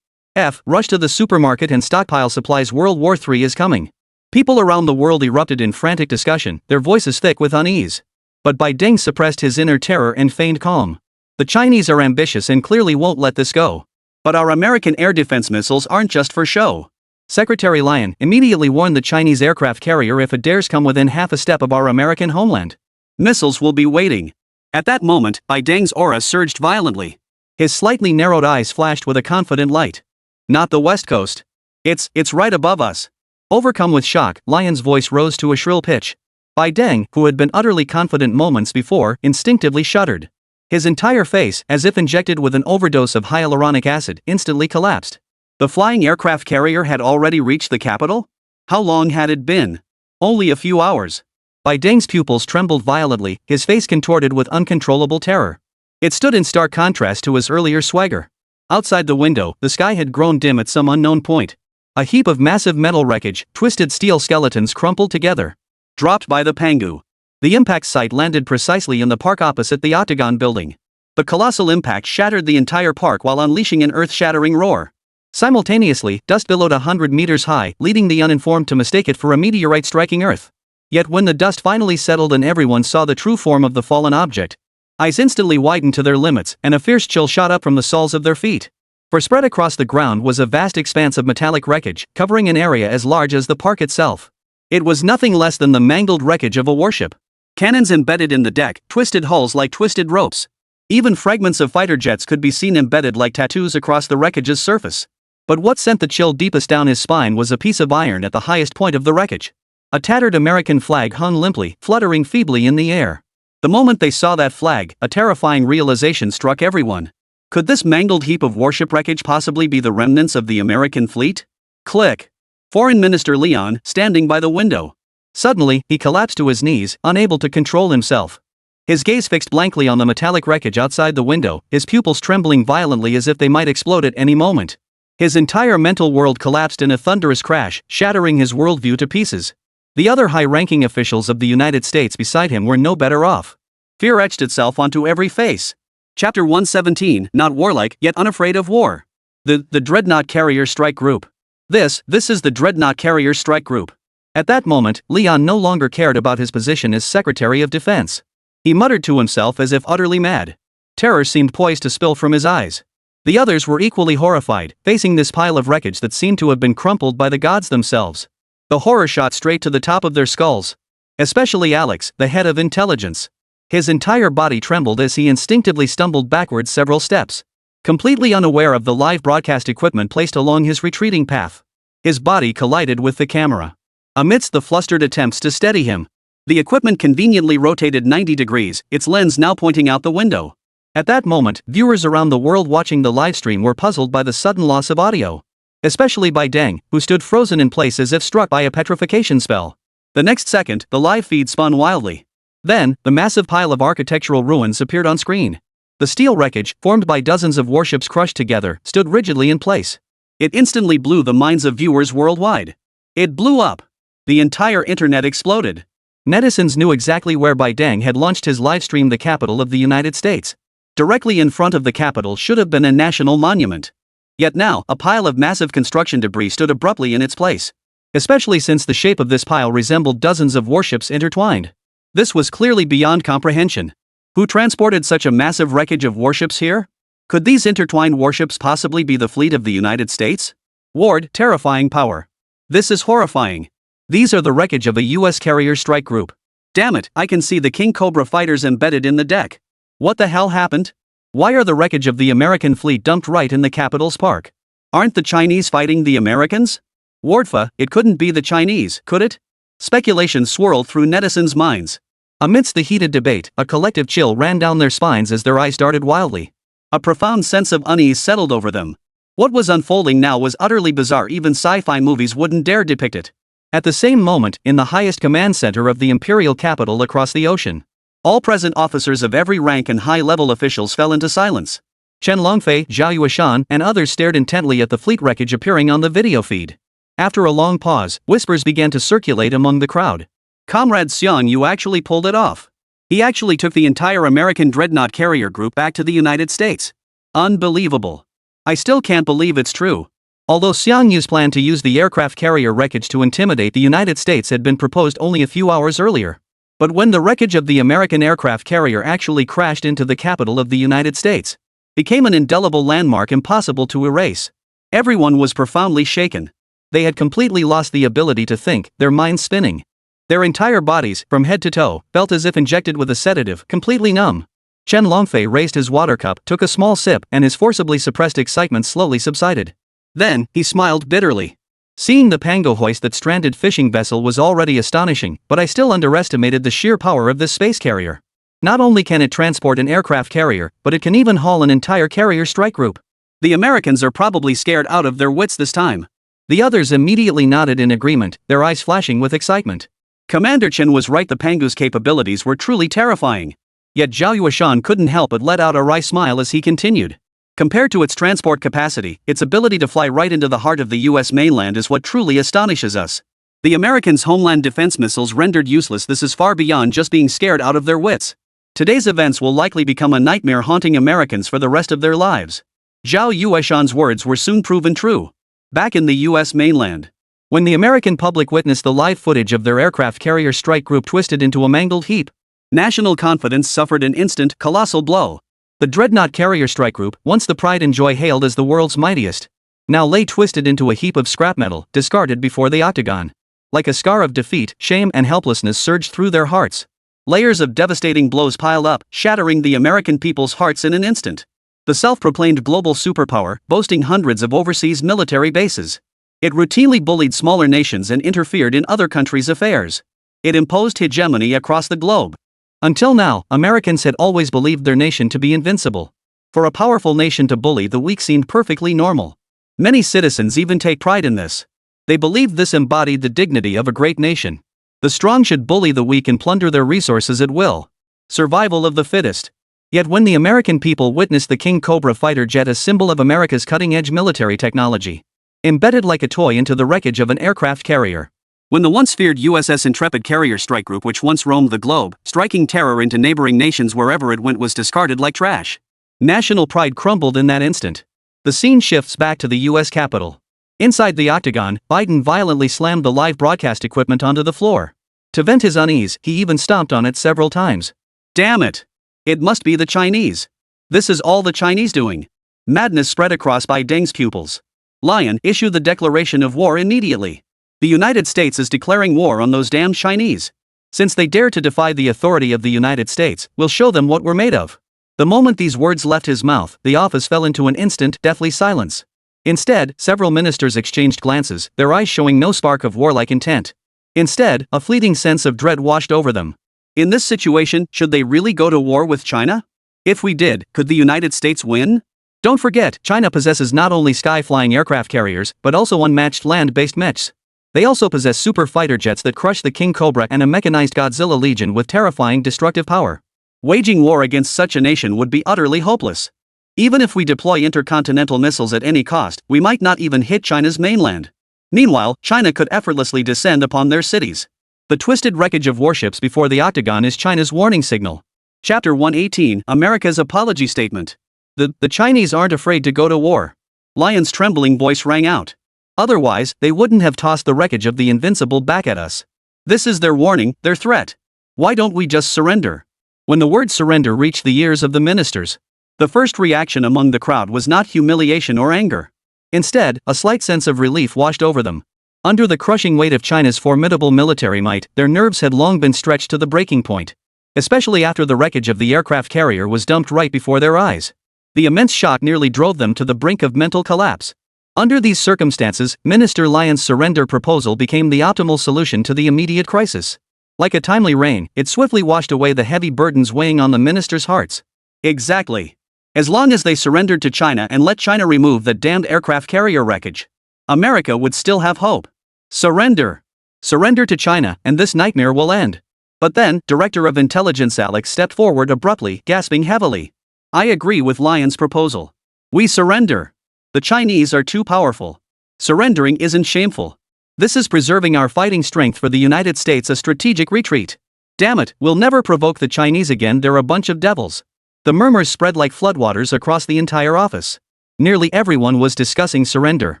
Rush to the supermarket and stockpile supplies. World War III is coming. People around the world erupted in frantic discussion, their voices thick with unease. But Bai Deng suppressed his inner terror and feigned calm. The Chinese are ambitious and clearly won't let this go. But our American air defense missiles aren't just for show. Secretary Lyon immediately warned the Chinese aircraft carrier if it dares come within half a step of our American homeland, missiles will be waiting. At that moment, Bai Deng's aura surged violently. His slightly narrowed eyes flashed with a confident light. Not the West Coast. It's right above us. Overcome with shock, Lyon's voice rose to a shrill pitch. Bai Deng, who had been utterly confident moments before, instinctively shuddered. His entire face, as if injected with an overdose of hyaluronic acid, instantly collapsed. The flying aircraft carrier had already reached the capital? How long had it been? Only a few hours. Bai Deng's pupils trembled violently, his face contorted with uncontrollable terror. It stood in stark contrast to his earlier swagger. Outside the window, the sky had grown dim at some unknown point. A heap of massive metal wreckage, twisted steel skeletons crumpled together. Dropped by the Pangu. The impact site landed precisely in the park opposite the Octagon building. The colossal impact shattered the entire park while unleashing an earth-shattering roar. Simultaneously, dust billowed 100 meters high, leading the uninformed to mistake it for a meteorite striking Earth. Yet when the dust finally settled and everyone saw the true form of the fallen object, eyes instantly widened to their limits, and a fierce chill shot up from the soles of their feet. For spread across the ground was a vast expanse of metallic wreckage, covering an area as large as the park itself. It was nothing less than the mangled wreckage of a warship. Cannons embedded in the deck, twisted hulls like twisted ropes. Even fragments of fighter jets could be seen embedded like tattoos across the wreckage's surface. But what sent the chill deepest down his spine was a piece of iron at the highest point of the wreckage. A tattered American flag hung limply, fluttering feebly in the air. The moment they saw that flag, a terrifying realization struck everyone. Could this mangled heap of warship wreckage possibly be the remnants of the American fleet? Click. Foreign Minister Leon, standing by the window. Suddenly, he collapsed to his knees, unable to control himself. His gaze fixed blankly on the metallic wreckage outside the window, his pupils trembling violently as if they might explode at any moment. His entire mental world collapsed in a thunderous crash, shattering his worldview to pieces. The other high-ranking officials of the United States beside him were no better off. Fear etched itself onto every face. Chapter 117, not warlike, yet unafraid of war. The Dreadnought Carrier Strike Group. This is the Dreadnought Carrier Strike Group. At that moment, Leon no longer cared about his position as Secretary of Defense. He muttered to himself as if utterly mad. Terror seemed poised to spill from his eyes. The others were equally horrified, facing this pile of wreckage that seemed to have been crumpled by the gods themselves. The horror shot straight to the top of their skulls. Especially Alex, the head of intelligence. His entire body trembled as he instinctively stumbled backwards several steps. Completely unaware of the live broadcast equipment placed along his retreating path. His body collided with the camera. Amidst the flustered attempts to steady him, the equipment conveniently rotated 90 degrees, its lens now pointing out the window. At that moment, viewers around the world watching the livestream were puzzled by the sudden loss of audio. Especially Bai Deng, who stood frozen in place as if struck by a petrification spell. The next second, the live feed spun wildly. Then, the massive pile of architectural ruins appeared on screen. The steel wreckage, formed by dozens of warships crushed together, stood rigidly in place. It instantly blew the minds of viewers worldwide. It blew up. The entire internet exploded. Netizens knew exactly where Bai Deng had launched his livestream, the capital of the United States. Directly in front of the capital should have been a national monument. Yet now, a pile of massive construction debris stood abruptly in its place. Especially since the shape of this pile resembled dozens of warships intertwined. This was clearly beyond comprehension. Who transported such a massive wreckage of warships here? Could these intertwined warships possibly be the fleet of the United States? Ward, terrifying power. This is horrifying. These are the wreckage of a U.S. carrier strike group. Damn it, I can see the King Cobra fighters embedded in the deck. What the hell happened? Why are the wreckage of the American fleet dumped right in the capital's park? Aren't the Chinese fighting the Americans? Wardfa, it couldn't be the Chinese, could it? Speculation swirled through netizens' minds. Amidst the heated debate, a collective chill ran down their spines as their eyes darted wildly. A profound sense of unease settled over them. What was unfolding now was utterly bizarre, even sci-fi movies wouldn't dare depict it. At the same moment, in the highest command center of the imperial capital across the ocean, all present officers of every rank and high-level officials fell into silence. Chen Longfei, Zhao Yueshan, and others stared intently at the fleet wreckage appearing on the video feed. After a long pause, whispers began to circulate among the crowd. Comrade Xiang Yu actually pulled it off. He actually took the entire American dreadnought carrier group back to the United States. Unbelievable. I still can't believe it's true. Although Xiang Yu's plan to use the aircraft carrier wreckage to intimidate the United States had been proposed only a few hours earlier, But when the wreckage of the American aircraft carrier actually crashed into the capital of the United States, became an indelible landmark impossible to erase. Everyone was profoundly shaken. They had completely lost the ability to think, their minds spinning. Their entire bodies, from head to toe, felt as if injected with a sedative, completely numb. Chen Longfei raised his water cup, took a small sip, and his forcibly suppressed excitement slowly subsided. Then, he smiled bitterly. Seeing the pango hoist that stranded fishing vessel was already astonishing, but I still underestimated the sheer power of this space carrier. Not only can it transport an aircraft carrier, but it can even haul an entire carrier strike group. The Americans are probably scared out of their wits this time. The others immediately nodded in agreement, their eyes flashing with excitement. Commander Chen was right, the Pango's capabilities were truly terrifying. Yet Zhao Yueshan couldn't help but let out a wry smile as he continued. Compared to its transport capacity, its ability to fly right into the heart of the US mainland is what truly astonishes us. The Americans' homeland defense missiles rendered useless. This is far beyond just being scared out of their wits. Today's events will likely become a nightmare haunting Americans for the rest of their lives. Zhao Yueshan's words were soon proven true. Back in the US mainland, when the American public witnessed the live footage of their aircraft carrier strike group twisted into a mangled heap, national confidence suffered an instant, colossal blow. The dreadnought carrier strike group, once the pride and joy hailed as the world's mightiest, now lay twisted into a heap of scrap metal, discarded before the octagon. Like a scar of defeat, shame and helplessness surged through their hearts. Layers of devastating blows piled up, shattering the American people's hearts in an instant. The self-proclaimed global superpower, boasting hundreds of overseas military bases. It routinely bullied smaller nations and interfered in other countries' affairs. It imposed hegemony across the globe. Until now, Americans had always believed their nation to be invincible. For a powerful nation to bully the weak seemed perfectly normal. Many citizens even take pride in this. They believed this embodied the dignity of a great nation. The strong should bully the weak and plunder their resources at will. Survival of the fittest. Yet when the American people witnessed the King Cobra fighter jet, a symbol of America's cutting-edge military technology, embedded like a toy into the wreckage of an aircraft carrier. When the once feared USS Intrepid carrier strike group, which once roamed the globe, striking terror into neighboring nations wherever it went, was discarded like trash. National pride crumbled in that instant. The scene shifts back to the US Capitol. Inside the octagon, Biden violently slammed the live broadcast equipment onto the floor. To vent his unease, he even stomped on it several times. Damn it! It must be the Chinese. This is all the Chinese doing. Madness spread across Biden's pupils. Lion, issue the declaration of war immediately. The United States is declaring war on those damn Chinese. Since they dare to defy the authority of the United States, we'll show them what we're made of. The moment these words left his mouth, the office fell into an instant, deathly silence. Instead, several ministers exchanged glances, their eyes showing no spark of warlike intent. Instead, a fleeting sense of dread washed over them. In this situation, should they really go to war with China? If we did, could the United States win? Don't forget, China possesses not only sky-flying aircraft carriers, but also unmatched land-based mechs. They also possess super fighter jets that crush the King Cobra and a mechanized Godzilla Legion with terrifying destructive power. Waging war against such a nation would be utterly hopeless. Even if we deploy intercontinental missiles at any cost, we might not even hit China's mainland. Meanwhile, China could effortlessly descend upon their cities. The twisted wreckage of warships before the octagon is China's warning signal. Chapter 118, America's Apology Statement. The Chinese aren't afraid to go to war. Lion's trembling voice rang out. Otherwise, they wouldn't have tossed the wreckage of the Invincible back at us. This is their warning, their threat. Why don't we just surrender? When the word surrender reached the ears of the ministers, the first reaction among the crowd was not humiliation or anger. Instead, a slight sense of relief washed over them. Under the crushing weight of China's formidable military might, their nerves had long been stretched to the breaking point. Especially after the wreckage of the aircraft carrier was dumped right before their eyes. The immense shock nearly drove them to the brink of mental collapse. Under these circumstances, Minister Lion's surrender proposal became the optimal solution to the immediate crisis. Like a timely rain, it swiftly washed away the heavy burdens weighing on the ministers' hearts. Exactly. As long as they surrendered to China and let China remove that damned aircraft carrier wreckage, America would still have hope. Surrender. Surrender to China, and this nightmare will end. But then, Director of Intelligence Alex stepped forward abruptly, gasping heavily. I agree with Lion's proposal. We surrender. The Chinese are too powerful. Surrendering isn't shameful. This is preserving our fighting strength for the United States, a strategic retreat. Damn it, we'll never provoke the Chinese again, they're a bunch of devils. The murmurs spread like floodwaters across the entire office. Nearly everyone was discussing surrender.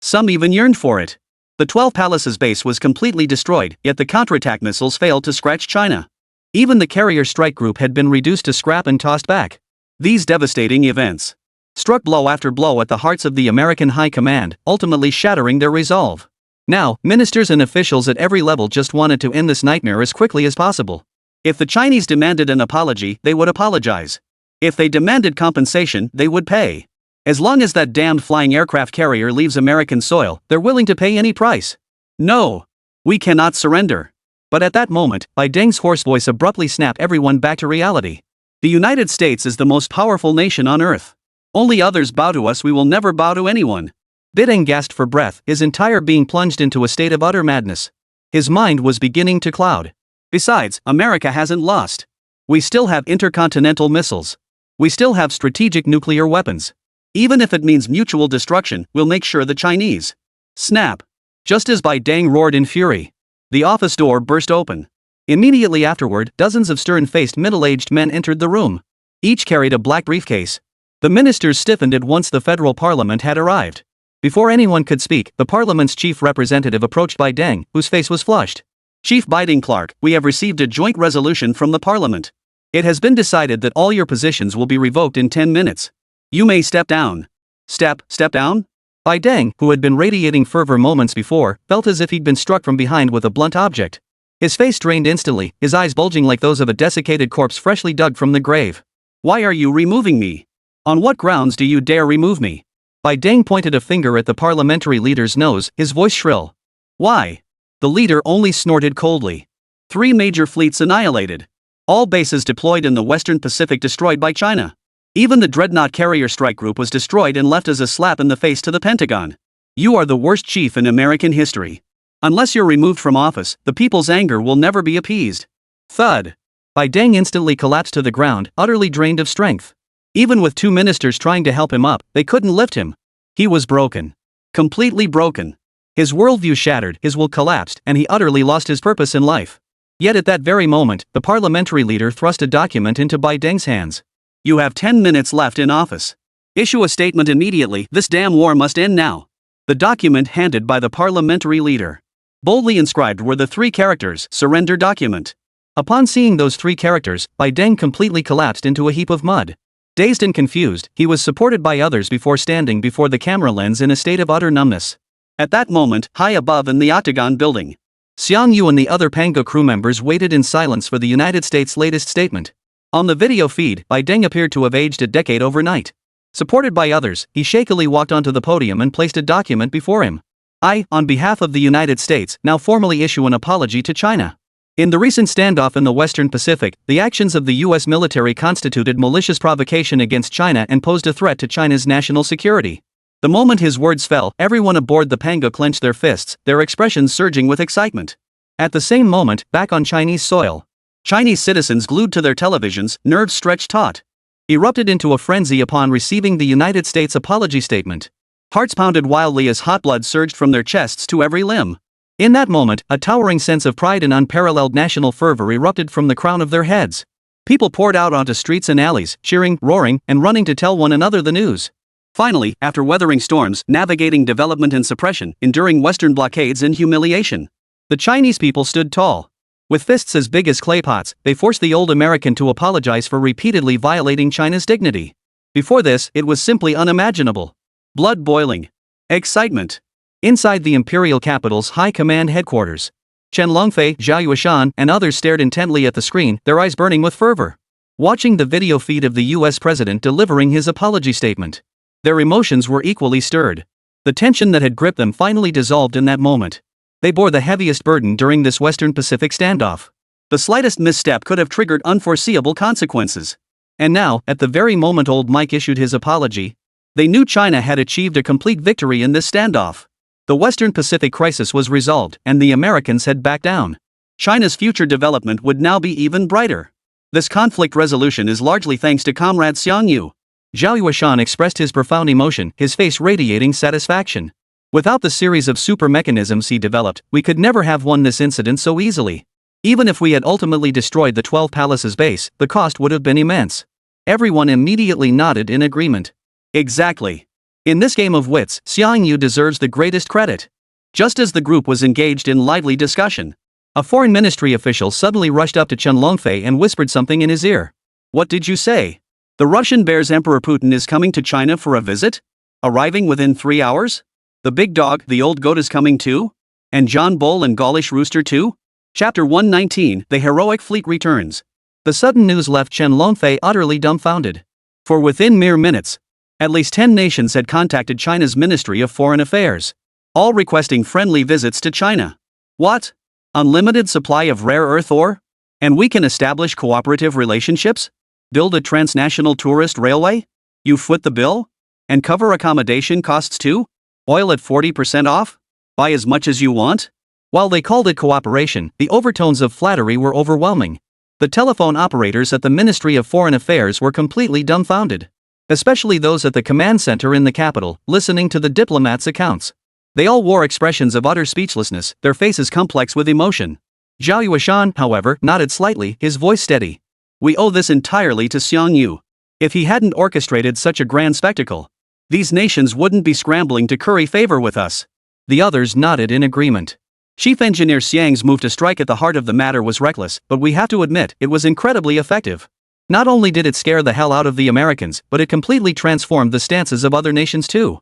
Some even yearned for it. The 12 Palaces base was completely destroyed, yet the counterattack missiles failed to scratch China. Even the carrier strike group had been reduced to scrap and tossed back. These devastating events struck blow after blow at the hearts of the American high command, ultimately shattering their resolve. Now, ministers and officials at every level just wanted to end this nightmare as quickly as possible. If the Chinese demanded an apology, they would apologize. If they demanded compensation, they would pay. As long as that damned flying aircraft carrier leaves American soil, they're willing to pay any price. No, we cannot surrender. But at that moment, Bai Deng's hoarse voice abruptly snapped everyone back to reality. The United States is the most powerful nation on earth. Only others bow to us, we will never bow to anyone. Bai Deng gasped for breath, his entire being plunged into a state of utter madness. His mind was beginning to cloud. Besides, America hasn't lost. We still have intercontinental missiles. We still have strategic nuclear weapons. Even if it means mutual destruction, we'll make sure the Chinese snap. Just as Bai Deng roared in fury, the office door burst open. Immediately afterward, dozens of stern-faced middle-aged men entered the room. Each carried a black briefcase. The ministers stiffened at once the federal parliament had arrived. Before anyone could speak, the parliament's chief representative approached Bai Deng, whose face was flushed. Chief Bai Deng Clark, we have received a joint resolution from the parliament. It has been decided that all your positions will be revoked in 10 minutes. You may step down. Step down? Bai Deng, who had been radiating fervor moments before, felt as if he'd been struck from behind with a blunt object. His face drained instantly, his eyes bulging like those of a desiccated corpse freshly dug from the grave. Why are you removing me? On what grounds do you dare remove me? Bai Deng pointed a finger at the parliamentary leader's nose, his voice shrill. Why? The leader only snorted coldly. 3 major fleets annihilated. All bases deployed in the Western Pacific destroyed by China. Even the dreadnought carrier strike group was destroyed and left as a slap in the face to the Pentagon. You are the worst chief in American history. Unless you're removed from office, the people's anger will never be appeased. Thud. Bai Deng instantly collapsed to the ground, utterly drained of strength. Even with 2 ministers trying to help him up, they couldn't lift him. He was broken. Completely broken. His worldview shattered, his will collapsed, and he utterly lost his purpose in life. Yet at that very moment, the parliamentary leader thrust a document into Bai Deng's hands. You have 10 minutes left in office. Issue a statement immediately, this damn war must end now. The document handed by the parliamentary leader. Boldly inscribed were the 3 characters, surrender document. Upon seeing those 3 characters, Bai Deng completely collapsed into a heap of mud. Dazed and confused, he was supported by others before standing before the camera lens in a state of utter numbness. At that moment, high above in the Octagon building, Xiang and the other Pango crew members waited in silence for the United States' latest statement. On the video feed, Bai Deng appeared to have aged a decade overnight. Supported by others, he shakily walked onto the podium and placed a document before him. I, on behalf of the United States, now formally issue an apology to China. In the recent standoff in the Western Pacific, the actions of the U.S. military constituted malicious provocation against China and posed a threat to China's national security. The moment his words fell, everyone aboard the Pango clenched their fists, their expressions surging with excitement. At the same moment, back on Chinese soil, Chinese citizens glued to their televisions, nerves stretched taut, erupted into a frenzy upon receiving the United States apology statement. Hearts pounded wildly as hot blood surged from their chests to every limb. In that moment, a towering sense of pride and unparalleled national fervor erupted from the crown of their heads. People poured out onto streets and alleys, cheering, roaring, and running to tell one another the news. Finally, after weathering storms, navigating development and suppression, enduring Western blockades and humiliation, the Chinese people stood tall. With fists as big as clay pots, they forced the old American to apologize for repeatedly violating China's dignity. Before this, it was simply unimaginable. Blood boiling. Excitement. Inside the imperial capital's high command headquarters, Chen Longfei, Zhao Yueshan, and others stared intently at the screen, their eyes burning with fervor, watching the video feed of the U.S. president delivering his apology statement. Their emotions were equally stirred. The tension that had gripped them finally dissolved in that moment. They bore the heaviest burden during this Western Pacific standoff. The slightest misstep could have triggered unforeseeable consequences. And now, at the very moment old Mike issued his apology, they knew China had achieved a complete victory in this standoff. The Western Pacific crisis was resolved, and the Americans had backed down. China's future development would now be even brighter. This conflict resolution is largely thanks to Comrade Xiang Yu. Zhao Yueshan expressed his profound emotion, his face radiating satisfaction. Without the series of super mechanisms he developed, we could never have won this incident so easily. Even if we had ultimately destroyed the 12 Palaces base, the cost would have been immense. Everyone immediately nodded in agreement. Exactly. In this game of wits, Xiang Yu deserves the greatest credit. Just as the group was engaged in lively discussion, A foreign ministry official suddenly rushed up to Chen Longfei and whispered something in his ear. What did you say? The Russian bear's Emperor Putin is coming to China for a visit? Arriving within 3 hours? The big dog, the old goat, is coming too? And John Bull and Gaulish Rooster too? Chapter 119, The Heroic Fleet Returns. The sudden news left Chen Longfei utterly dumbfounded. For within mere minutes, at least 10 nations had contacted China's Ministry of Foreign Affairs, all requesting friendly visits to China. What? Unlimited supply of rare earth ore? And we can establish cooperative relationships? Build a transnational tourist railway? You foot the bill? And cover accommodation costs too? Oil at 40% off? Buy as much as you want? While they called it cooperation, the overtones of flattery were overwhelming. The telephone operators at the Ministry of Foreign Affairs were completely dumbfounded. Especially those at the command center in the capital, listening to the diplomats' accounts. They all wore expressions of utter speechlessness, their faces complex with emotion. Zhao Yueshan, however, nodded slightly, his voice steady. We owe this entirely to Xiang Yu. If he hadn't orchestrated such a grand spectacle, these nations wouldn't be scrambling to curry favor with us. The others nodded in agreement. Chief Engineer Xiang's move to strike at the heart of the matter was reckless, but we have to admit, it was incredibly effective. Not only did it scare the hell out of the Americans, but it completely transformed the stances of other nations too.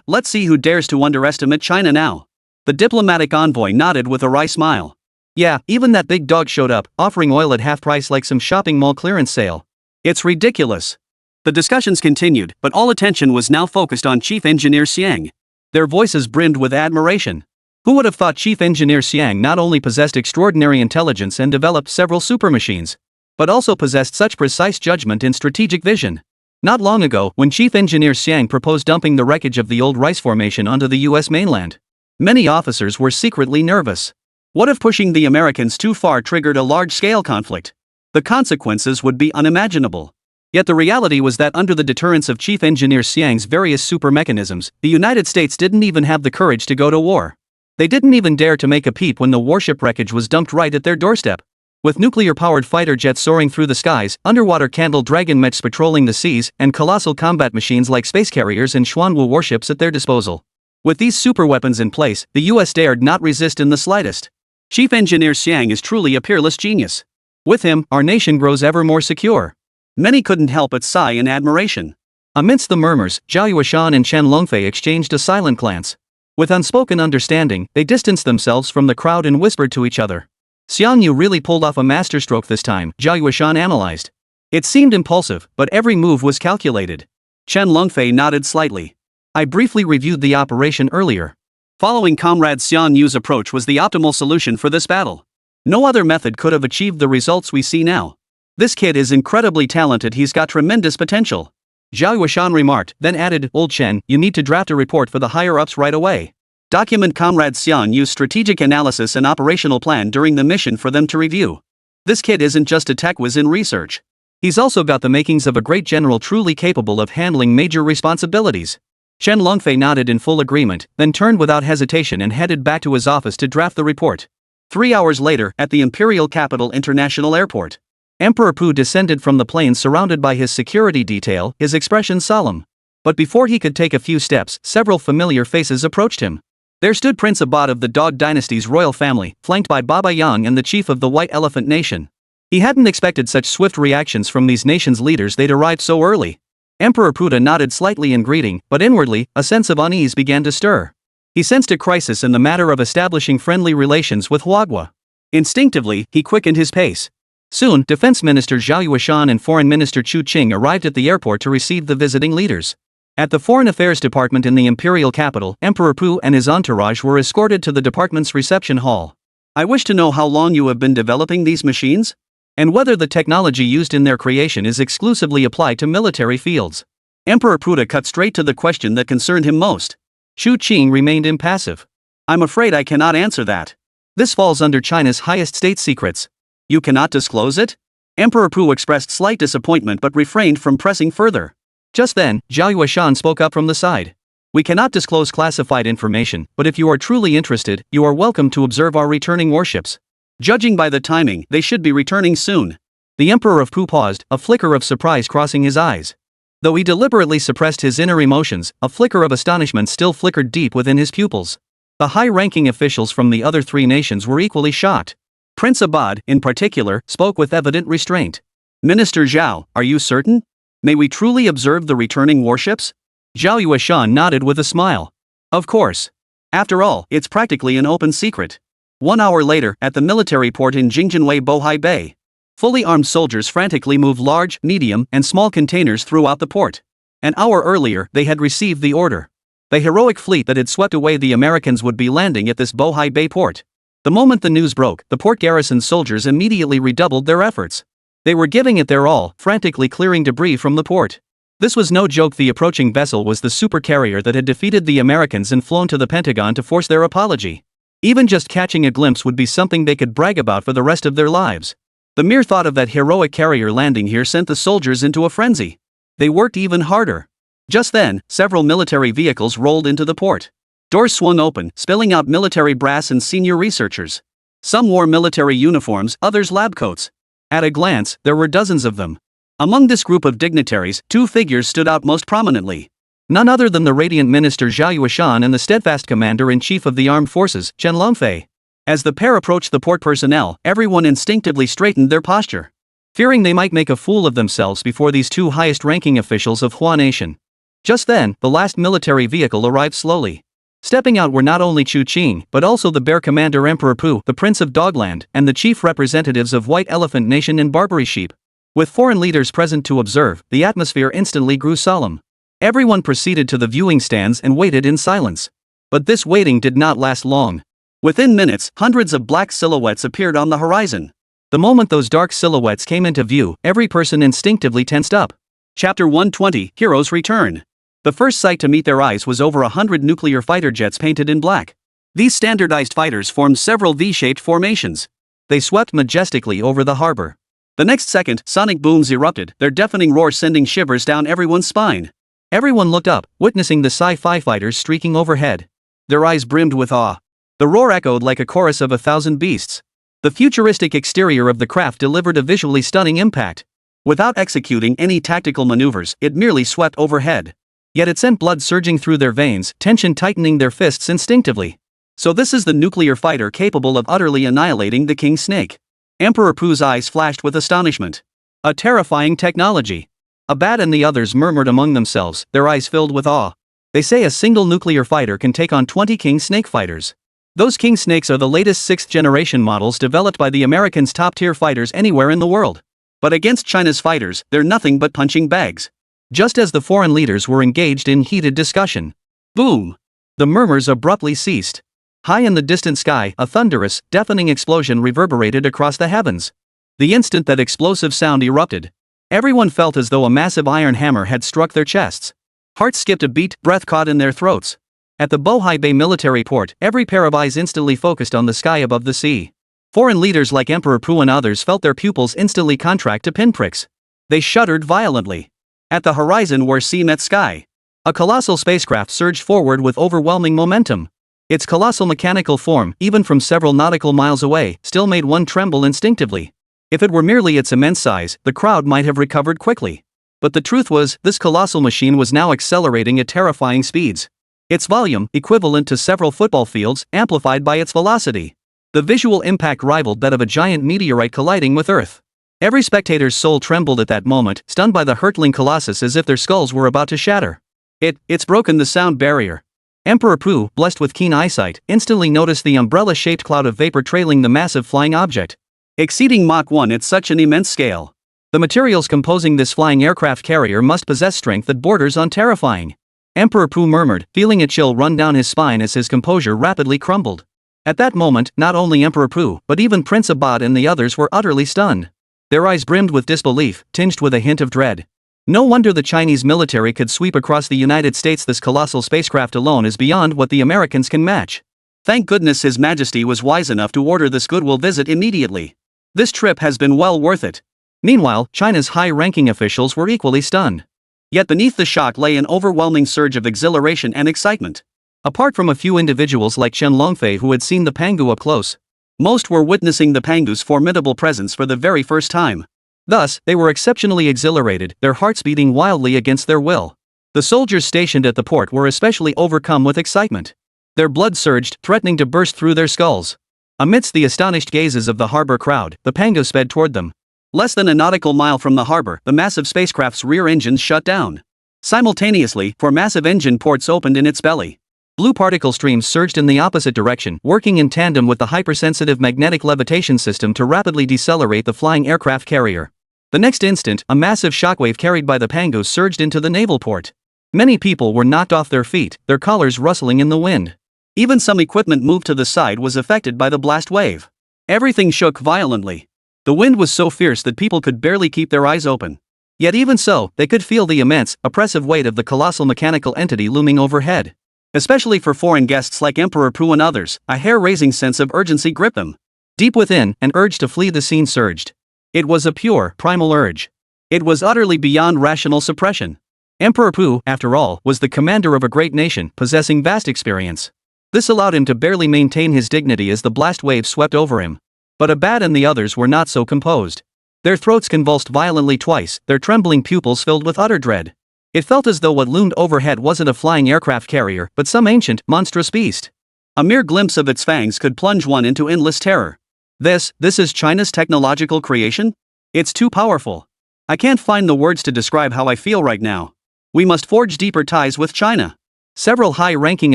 Let's see who dares to underestimate China now. The diplomatic envoy nodded with a wry smile. Yeah, even that big dog showed up, offering oil at half price like some shopping mall clearance sale. It's ridiculous. The discussions continued, but all attention was now focused on Chief Engineer Xiang. Their voices brimmed with admiration. Who would have thought Chief Engineer Xiang not only possessed extraordinary intelligence and developed several supermachines, but also possessed such precise judgment and strategic vision? Not long ago, when Chief Engineer Xiang proposed dumping the wreckage of the old rice formation onto the US mainland, many officers were secretly nervous. What if pushing the Americans too far triggered a large-scale conflict? The consequences would be unimaginable. Yet the reality was that under the deterrence of Chief Engineer Xiang's various super mechanisms, the United States didn't even have the courage to go to war. They didn't even dare to make a peep when the warship wreckage was dumped right at their doorstep. With nuclear-powered fighter jets soaring through the skies, underwater Candle Dragon mechs patrolling the seas, and colossal combat machines like space carriers and Xuanwu warships at their disposal. With these superweapons in place, the US dared not resist in the slightest. Chief Engineer Xiang is truly a peerless genius. With him, our nation grows ever more secure. Many couldn't help but sigh in admiration. Amidst the murmurs, Zhao Yueshan and Chen Longfei exchanged a silent glance. With unspoken understanding, they distanced themselves from the crowd and whispered to each other. Xiang Yu really pulled off a masterstroke this time, Zhao Yueshan analyzed. It seemed impulsive, but every move was calculated. Chen Longfei nodded slightly. I briefly reviewed the operation earlier. Following Comrade Xiang Yu's approach was the optimal solution for this battle. No other method could have achieved the results we see now. This kid is incredibly talented, he's got tremendous potential. Zhao Yueshan remarked, then added, Old Chen, you need to draft a report for the higher-ups right away. Document Comrade Xiang Yu's strategic analysis and operational plan during the mission for them to review. This kid isn't just a tech whiz in research. He's also got the makings of a great general truly capable of handling major responsibilities. Chen Longfei nodded in full agreement, then turned without hesitation and headed back to his office to draft the report. 3 hours later, at the Imperial Capital International Airport, Emperor Pu descended from the plane surrounded by his security detail, his expression solemn. But before he could take a few steps, several familiar faces approached him. There stood Prince Abad of the Dog Dynasty's royal family, flanked by Baba Yang and the chief of the White Elephant Nation. He hadn't expected such swift reactions from these nations' leaders. They'd arrived so early. Emperor Puda nodded slightly in greeting, but inwardly, a sense of unease began to stir. He sensed a crisis in the matter of establishing friendly relations with Huagua. Instinctively, he quickened his pace. Soon, Defense Minister Zhao Yueshan and Foreign Minister Chu Qing arrived at the airport to receive the visiting leaders. At the Foreign Affairs Department in the imperial capital, Emperor Pu and his entourage were escorted to the department's reception hall. I wish to know how long you have been developing these machines? And whether the technology used in their creation is exclusively applied to military fields. Emperor Puda cut straight to the question that concerned him most. Chu Qing remained impassive. I'm afraid I cannot answer that. This falls under China's highest state secrets. You cannot disclose it? Emperor Pu expressed slight disappointment but refrained from pressing further. Just then, Zhao Yueshan spoke up from the side. We cannot disclose classified information, but if you are truly interested, you are welcome to observe our returning warships. Judging by the timing, they should be returning soon. The Emperor of Pu paused, a flicker of surprise crossing his eyes. Though he deliberately suppressed his inner emotions, a flicker of astonishment still flickered deep within his pupils. The high-ranking officials from the other three nations were equally shocked. Prince Abad, in particular, spoke with evident restraint. Minister Zhao, are you certain? May we truly observe the returning warships? Zhao Yueshan nodded with a smile. Of course. After all, it's practically an open secret. 1 hour later, at the military port in Jingjianwei Bohai Bay, fully armed soldiers frantically moved large, medium, and small containers throughout the port. An hour earlier, they had received the order. The heroic fleet that had swept away the Americans would be landing at this Bohai Bay port. The moment the news broke, the port garrison soldiers immediately redoubled their efforts. They were giving it their all, frantically clearing debris from the port. This was no joke. The approaching vessel was the supercarrier that had defeated the Americans and flown to the Pentagon to force their apology. Even just catching a glimpse would be something they could brag about for the rest of their lives. The mere thought of that heroic carrier landing here sent the soldiers into a frenzy. They worked even harder. Just then, several military vehicles rolled into the port. Doors swung open, spilling out military brass and senior researchers. Some wore military uniforms, others lab coats. At a glance, there were dozens of them. Among this group of dignitaries, 2 figures stood out most prominently. None other than the radiant minister Zhao Yueshan and the steadfast commander-in-chief of the armed forces, Chen Longfei. As the pair approached the port personnel, everyone instinctively straightened their posture, fearing they might make a fool of themselves before these 2 highest-ranking officials of Hua Nation. Just then, the last military vehicle arrived slowly. Stepping out were not only Chu Qing, but also the bear commander Emperor Pu, the Prince of Dogland, and the chief representatives of White Elephant Nation and Barbary Sheep. With foreign leaders present to observe, the atmosphere instantly grew solemn. Everyone proceeded to the viewing stands and waited in silence. But this waiting did not last long. Within minutes, hundreds of black silhouettes appeared on the horizon. The moment those dark silhouettes came into view, every person instinctively tensed up. Chapter 120, Heroes Return. The first sight to meet their eyes was over 100 nuclear fighter jets painted in black. These standardized fighters formed several V-shaped formations. They swept majestically over the harbor. The next second, sonic booms erupted, their deafening roar sending shivers down everyone's spine. Everyone looked up, witnessing the sci-fi fighters streaking overhead. Their eyes brimmed with awe. The roar echoed like a chorus of 1,000 beasts. The futuristic exterior of the craft delivered a visually stunning impact. Without executing any tactical maneuvers, it merely swept overhead. Yet it sent blood surging through their veins, tension tightening their fists instinctively. So this is the nuclear fighter capable of utterly annihilating the King Snake. Emperor Pu's eyes flashed with astonishment. A terrifying technology. Abad and the others murmured among themselves, their eyes filled with awe. They say a single nuclear fighter can take on 20 King Snake fighters. Those King Snakes are the latest 6th-generation models developed by the Americans' top-tier fighters anywhere in the world. But against China's fighters, they're nothing but punching bags. Just as the foreign leaders were engaged in heated discussion. Boom! The murmurs abruptly ceased. High in the distant sky, a thunderous, deafening explosion reverberated across the heavens. The instant that explosive sound erupted, everyone felt as though a massive iron hammer had struck their chests. Hearts skipped a beat, breath caught in their throats. At the Bohai Bay military port, every pair of eyes instantly focused on the sky above the sea. Foreign leaders like Emperor Pu and others felt their pupils instantly contract to pinpricks. They shuddered violently. At the horizon where sea met sky, a colossal spacecraft surged forward with overwhelming momentum. Its colossal mechanical form, even from several nautical miles away, still made one tremble instinctively. If it were merely its immense size, the crowd might have recovered quickly. But the truth was, this colossal machine was now accelerating at terrifying speeds. Its volume, equivalent to several football fields, amplified by its velocity. The visual impact rivaled that of a giant meteorite colliding with Earth. Every spectator's soul trembled at that moment, stunned by the hurtling colossus as if their skulls were about to shatter. It's broken the sound barrier. Emperor Pu, blessed with keen eyesight, instantly noticed the umbrella-shaped cloud of vapor trailing the massive flying object, exceeding Mach 1 at such an immense scale. The materials composing this flying aircraft carrier must possess strength that borders on terrifying. Emperor Pu murmured, feeling a chill run down his spine as his composure rapidly crumbled. At that moment, not only Emperor Pu, but even Prince Abad and the others were utterly stunned. Their eyes brimmed with disbelief, tinged with a hint of dread. No wonder the Chinese military could sweep across the United States. This colossal spacecraft alone is beyond what the Americans can match. Thank goodness His Majesty was wise enough to order this goodwill visit immediately. This trip has been well worth it. Meanwhile, China's high-ranking officials were equally stunned. Yet beneath the shock lay an overwhelming surge of exhilaration and excitement. Apart from a few individuals like Chen Longfei who had seen the Pangu up close, most were witnessing the Pangu's formidable presence for the very first time. Thus, they were exceptionally exhilarated, their hearts beating wildly against their will. The soldiers stationed at the port were especially overcome with excitement. Their blood surged, threatening to burst through their skulls. Amidst the astonished gazes of the harbor crowd, the Pangu sped toward them. Less than a nautical mile from the harbor, the massive spacecraft's rear engines shut down. Simultaneously, four massive engine ports opened in its belly. Blue particle streams surged in the opposite direction, working in tandem with the hypersensitive magnetic levitation system to rapidly decelerate the flying aircraft carrier. The next instant, a massive shockwave carried by the Pangu surged into the naval port. Many people were knocked off their feet, their collars rustling in the wind. Even some equipment moved to the side was affected by the blast wave. Everything shook violently. The wind was so fierce that people could barely keep their eyes open. Yet even so, they could feel the immense, oppressive weight of the colossal mechanical entity looming overhead. Especially for foreign guests like Emperor Pu and others, a hair-raising sense of urgency gripped them. Deep within, an urge to flee the scene surged. It was a pure, primal urge. It was utterly beyond rational suppression. Emperor Pu, after all, was the commander of a great nation, possessing vast experience. This allowed him to barely maintain his dignity as the blast wave swept over him. But Abad and the others were not so composed. Their throats convulsed violently twice, their trembling pupils filled with utter dread. It felt as though what loomed overhead wasn't a flying aircraft carrier, but some ancient, monstrous beast. A mere glimpse of its fangs could plunge one into endless terror. This is China's technological creation? It's too powerful. I can't find the words to describe how I feel right now. We must forge deeper ties with China. Several high-ranking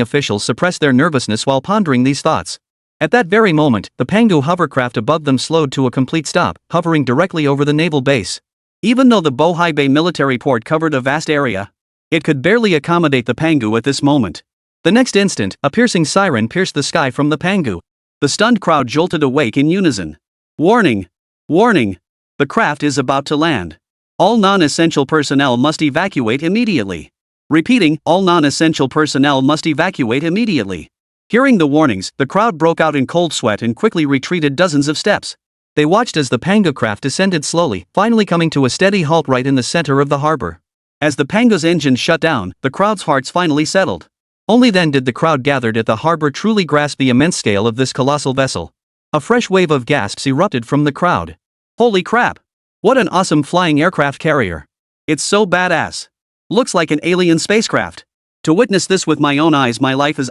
officials suppressed their nervousness while pondering these thoughts. At that very moment, the Pangu hovercraft above them slowed to a complete stop, hovering directly over the naval base. Even though the Bohai Bay military port covered a vast area, it could barely accommodate the Pangu at this moment. The next instant, a piercing siren pierced the sky from the Pangu. The stunned crowd jolted awake in unison. Warning! Warning! The craft is about to land. All non-essential personnel must evacuate immediately. Repeating, all non-essential personnel must evacuate immediately. Hearing the warnings, the crowd broke out in cold sweat and quickly retreated dozens of steps. They watched as the Pangu craft descended slowly, finally coming to a steady halt right in the center of the harbor. As the Pangu's engine shut down, the crowd's hearts finally settled. Only then did the crowd gathered at the harbor truly grasp the immense scale of this colossal vessel. A fresh wave of gasps erupted from the crowd. Holy crap! What an awesome flying aircraft carrier! It's so badass! Looks like an alien spacecraft. To witness this with my own eyes, my life is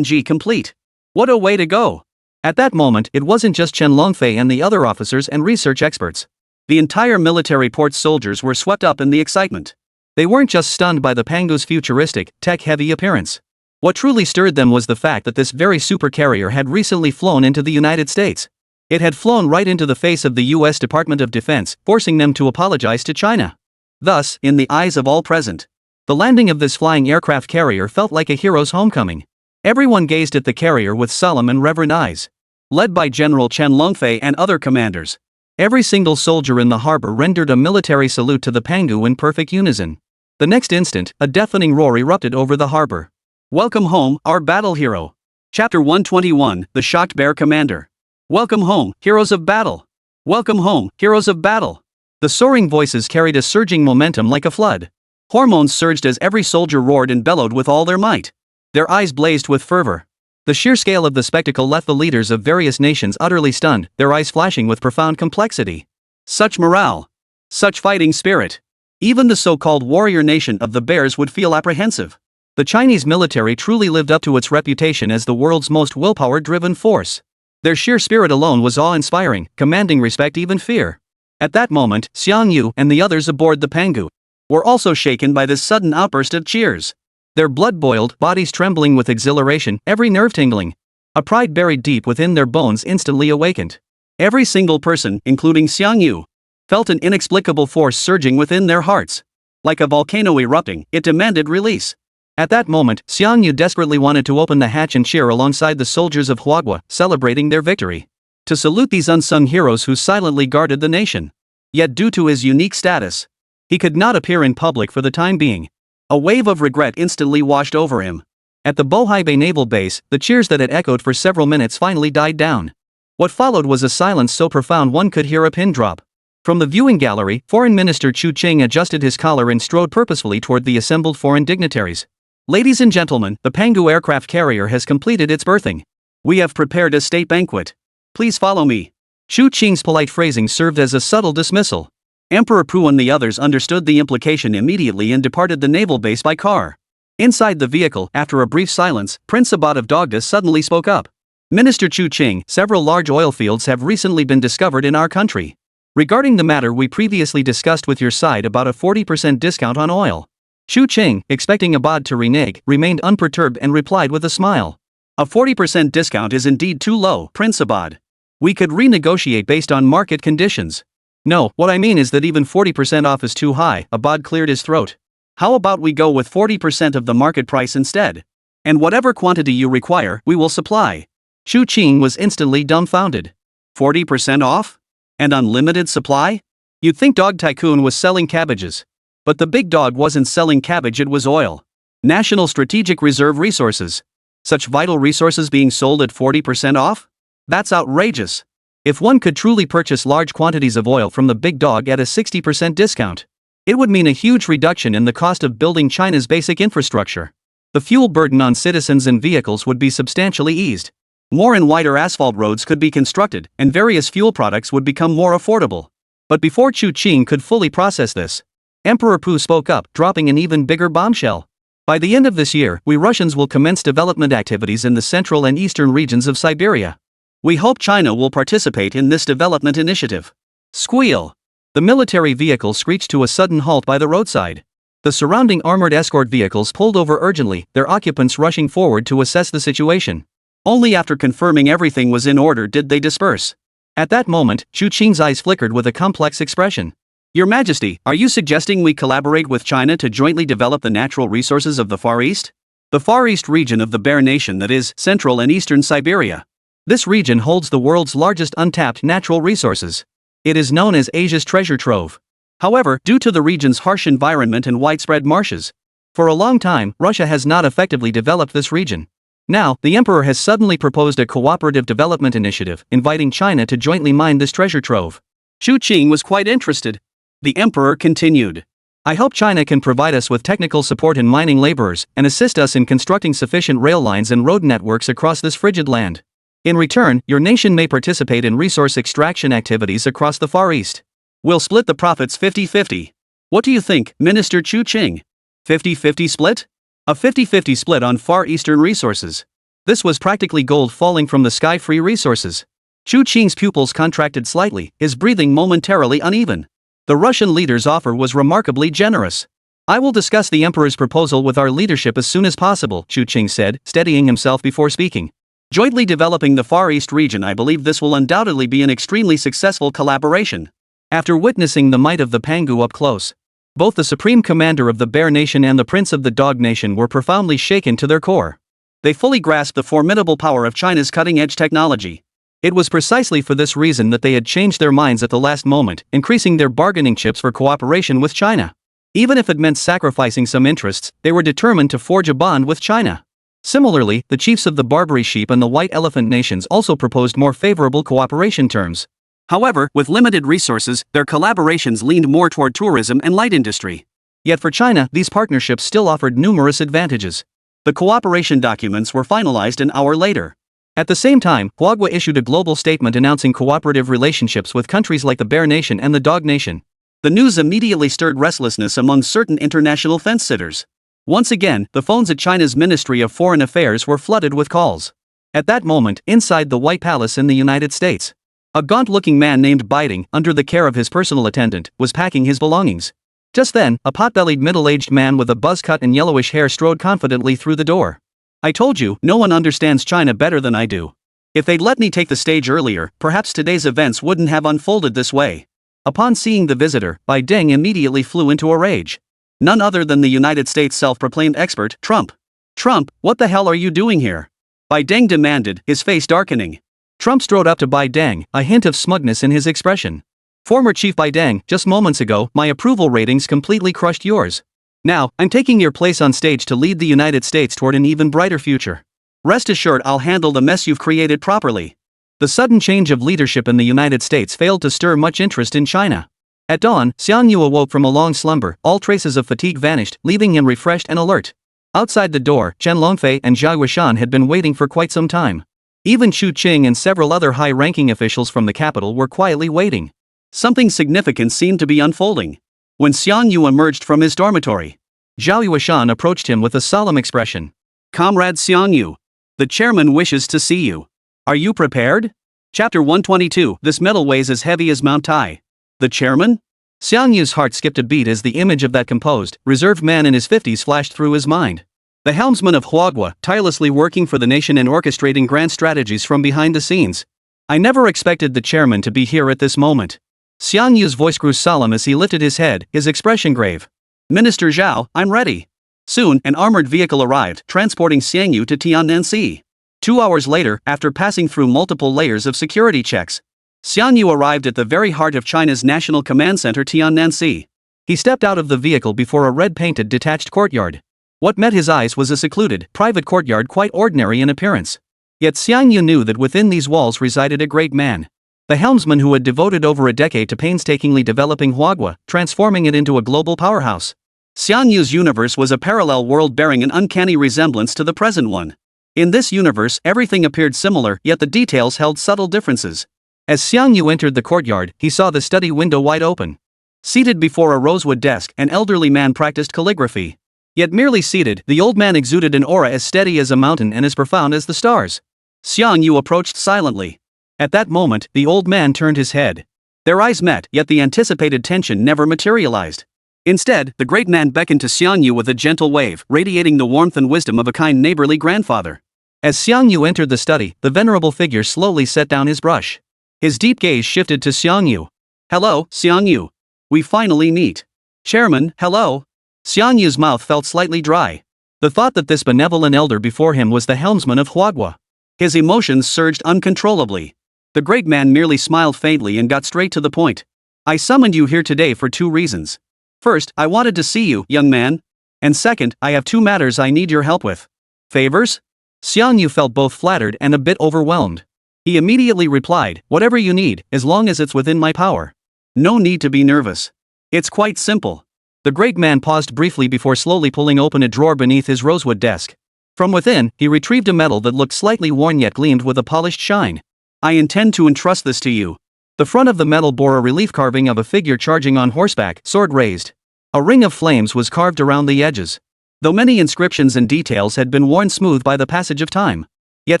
complete. What a way to go! At that moment, it wasn't just Chen Longfei and the other officers and research experts. The entire military port's soldiers were swept up in the excitement. They weren't just stunned by the Pangu's futuristic, tech-heavy appearance. What truly stirred them was the fact that this very supercarrier had recently flown into the United States. It had flown right into the face of the U.S. Department of Defense, forcing them to apologize to China. Thus, in the eyes of all present, the landing of this flying aircraft carrier felt like a hero's homecoming. Everyone gazed at the carrier with solemn and reverent eyes. Led by General Chen Longfei and other commanders, every single soldier in the harbor rendered a military salute to the Pangu in perfect unison. The next instant, a deafening roar erupted over the harbor. Welcome home, our battle hero. Chapter 121, The Shocked Bear Commander. Welcome home, heroes of battle. Welcome home, heroes of battle. The soaring voices carried a surging momentum like a flood. Hormones surged as every soldier roared and bellowed with all their might. Their eyes blazed with fervor. The sheer scale of the spectacle left the leaders of various nations utterly stunned, their eyes flashing with profound complexity. Such morale! Such fighting spirit! Even the so-called warrior nation of the bears would feel apprehensive. The Chinese military truly lived up to its reputation as the world's most willpower-driven force. Their sheer spirit alone was awe-inspiring, commanding respect, even fear. At that moment, Xiang Yu and the others aboard the Pangu were also shaken by this sudden outburst of cheers. Their blood boiled, bodies trembling with exhilaration, every nerve tingling. A pride buried deep within their bones instantly awakened. Every single person, including Xiang Yu, felt an inexplicable force surging within their hearts. Like a volcano erupting, it demanded release. At that moment, Xiang Yu desperately wanted to open the hatch and cheer alongside the soldiers of Huagua, celebrating their victory. To salute these unsung heroes who silently guarded the nation. Yet due to his unique status, he could not appear in public for the time being. A wave of regret instantly washed over him. At the Bohai Bay Naval Base, the cheers that had echoed for several minutes finally died down. What followed was a silence so profound one could hear a pin drop. From the viewing gallery, Foreign Minister Chu Qing adjusted his collar and strode purposefully toward the assembled foreign dignitaries. Ladies and gentlemen, the Pangu aircraft carrier has completed its berthing. We have prepared a state banquet. Please follow me. Chu Qing's polite phrasing served as a subtle dismissal. Emperor Pu and the others understood the implication immediately and departed the naval base by car. Inside the vehicle, after a brief silence, Prince Abad of Dogda suddenly spoke up. Minister Chu Qing, several large oil fields have recently been discovered in our country. Regarding the matter we previously discussed with your side about a 40% discount on oil. Chu Qing, expecting Abad to renege, remained unperturbed and replied with a smile. A 40% discount is indeed too low, Prince Abad. We could renegotiate based on market conditions. No, what I mean is that even 40% off is too high, Abad cleared his throat. How about we go with 40% of the market price instead? And whatever quantity you require, we will supply. Chu Qing was instantly dumbfounded. 40% off? And unlimited supply? You'd think Dog Tycoon was selling cabbages. But the big dog wasn't selling cabbage, it was oil. National Strategic Reserve Resources. Such vital resources being sold at 40% off? That's outrageous. If one could truly purchase large quantities of oil from the big dog at a 60% discount, it would mean a huge reduction in the cost of building China's basic infrastructure. The fuel burden on citizens and vehicles would be substantially eased. More and wider asphalt roads could be constructed, and various fuel products would become more affordable. But before Chu Qing could fully process this, Emperor Pu spoke up, dropping an even bigger bombshell. By the end of this year, we Russians will commence development activities in the central and eastern regions of Siberia. We hope China will participate in this development initiative. Squeal! The military vehicle screeched to a sudden halt by the roadside. The surrounding armored escort vehicles pulled over urgently, their occupants rushing forward to assess the situation. Only after confirming everything was in order did they disperse. At that moment, Chu Qing's eyes flickered with a complex expression. Your Majesty, are you suggesting we collaborate with China to jointly develop the natural resources of the Far East? The Far East region of the Bear Nation, that is, Central and Eastern Siberia. This region holds the world's largest untapped natural resources. It is known as Asia's treasure trove. However, due to the region's harsh environment and widespread marshes, for a long time, Russia has not effectively developed this region. Now, the emperor has suddenly proposed a cooperative development initiative, inviting China to jointly mine this treasure trove. Chu Qing was quite interested. The emperor continued. I hope China can provide us with technical support in mining laborers, and assist us in constructing sufficient rail lines and road networks across this frigid land. In return, your nation may participate in resource extraction activities across the Far East. We'll split the profits 50-50. What do you think, Minister Chu Qing? 50-50 split? A 50-50 split on Far Eastern resources. This was practically gold falling from the sky, free resources. Chu Qing's pupils contracted slightly, his breathing momentarily uneven. The Russian leader's offer was remarkably generous. I will discuss the emperor's proposal with our leadership as soon as possible, Chu Qing said, steadying himself before speaking. Jointly developing the Far East region, I believe this will undoubtedly be an extremely successful collaboration. After witnessing the might of the Pangu up close, both the supreme commander of the Bear Nation and the prince of the Dog Nation were profoundly shaken to their core. They fully grasped the formidable power of China's cutting-edge technology. It was precisely for this reason that they had changed their minds at the last moment, increasing their bargaining chips for cooperation with China. Even if it meant sacrificing some interests, they were determined to forge a bond with China. Similarly, the chiefs of the Barbary Sheep and the White Elephant nations also proposed more favorable cooperation terms. However, with limited resources, their collaborations leaned more toward tourism and light industry. Yet for China, these partnerships still offered numerous advantages. The cooperation documents were finalized an hour later. At the same time, Huagua issued a global statement announcing cooperative relationships with countries like the Bear Nation and the Dog Nation. The news immediately stirred restlessness among certain international fence-sitters. Once again, the phones at China's Ministry of Foreign Affairs were flooded with calls. At that moment, inside the White Palace in the United States, a gaunt-looking man named Biting, under the care of his personal attendant, was packing his belongings. Just then, a pot-bellied middle-aged man with a buzz cut and yellowish hair strode confidently through the door. I told you, no one understands China better than I do. If they'd let me take the stage earlier, perhaps today's events wouldn't have unfolded this way. Upon seeing the visitor, Bai Deng immediately flew into a rage. None other than the United States' self-proclaimed expert, Trump. Trump, what the hell are you doing here? Bai Deng demanded, his face darkening. Trump strode up to Bai Deng, a hint of smugness in his expression. Former Chief Bai Deng, just moments ago, my approval ratings completely crushed yours. Now, I'm taking your place on stage to lead the United States toward an even brighter future. Rest assured I'll handle the mess you've created properly. The sudden change of leadership in the United States failed to stir much interest in China. At dawn, Xiang Yu awoke from a long slumber, all traces of fatigue vanished, leaving him refreshed and alert. Outside the door, Chen Longfei and Zhao Yuishan had been waiting for quite some time. Even Chu Qing and several other high-ranking officials from the capital were quietly waiting. Something significant seemed to be unfolding. When Xiang Yu emerged from his dormitory, Zhao Yuishan approached him with a solemn expression. Comrade Xiang Yu, the chairman wishes to see you. Are you prepared? Chapter 122. This metal weighs as heavy as Mount Tai. The chairman? Xiang Yu's heart skipped a beat as the image of that composed, reserved man in his 50s flashed through his mind. The helmsman of Huagua, tirelessly working for the nation and orchestrating grand strategies from behind the scenes. I never expected the chairman to be here at this moment. Xiang Yu's voice grew solemn as he lifted his head, his expression grave. Minister Zhao, I'm ready. Soon, an armored vehicle arrived, transporting Xiang Yu to Tiananmen. 2 hours later, after passing through multiple layers of security checks, Xiang Yu arrived at the very heart of China's National Command Center Tiananmen. He stepped out of the vehicle before a red-painted detached courtyard. What met his eyes was a secluded, private courtyard quite ordinary in appearance. Yet Xiang Yu knew that within these walls resided a great man. The helmsman who had devoted over a decade to painstakingly developing Huagua, transforming it into a global powerhouse. Xiang Yu's universe was a parallel world bearing an uncanny resemblance to the present one. In this universe, everything appeared similar, yet the details held subtle differences. As Xiang Yu entered the courtyard, he saw the study window wide open. Seated before a rosewood desk, an elderly man practiced calligraphy. Yet merely seated, the old man exuded an aura as steady as a mountain and as profound as the stars. Xiang Yu approached silently. At that moment, the old man turned his head. Their eyes met, yet the anticipated tension never materialized. Instead, the great man beckoned to Xiang Yu with a gentle wave, radiating the warmth and wisdom of a kind neighborly grandfather. As Xiang Yu entered the study, the venerable figure slowly set down his brush. His deep gaze shifted to Xiang Yu. Hello, Xiang Yu. We finally meet. Chairman, hello. Xiang Yu's mouth felt slightly dry. The thought that this benevolent elder before him was the helmsman of Huagua. His emotions surged uncontrollably. The great man merely smiled faintly and got straight to the point. I summoned you here today for 2 reasons. First, I wanted to see you, young man. And second, I have 2 matters I need your help with. Favors? Xiang Yu felt both flattered and a bit overwhelmed. He immediately replied, whatever you need, as long as it's within my power. No need to be nervous. It's quite simple. The great man paused briefly before slowly pulling open a drawer beneath his rosewood desk. From within, he retrieved a medal that looked slightly worn yet gleamed with a polished shine. I intend to entrust this to you. The front of the medal bore a relief carving of a figure charging on horseback, sword raised. A ring of flames was carved around the edges. Though many inscriptions and details had been worn smooth by the passage of time, yet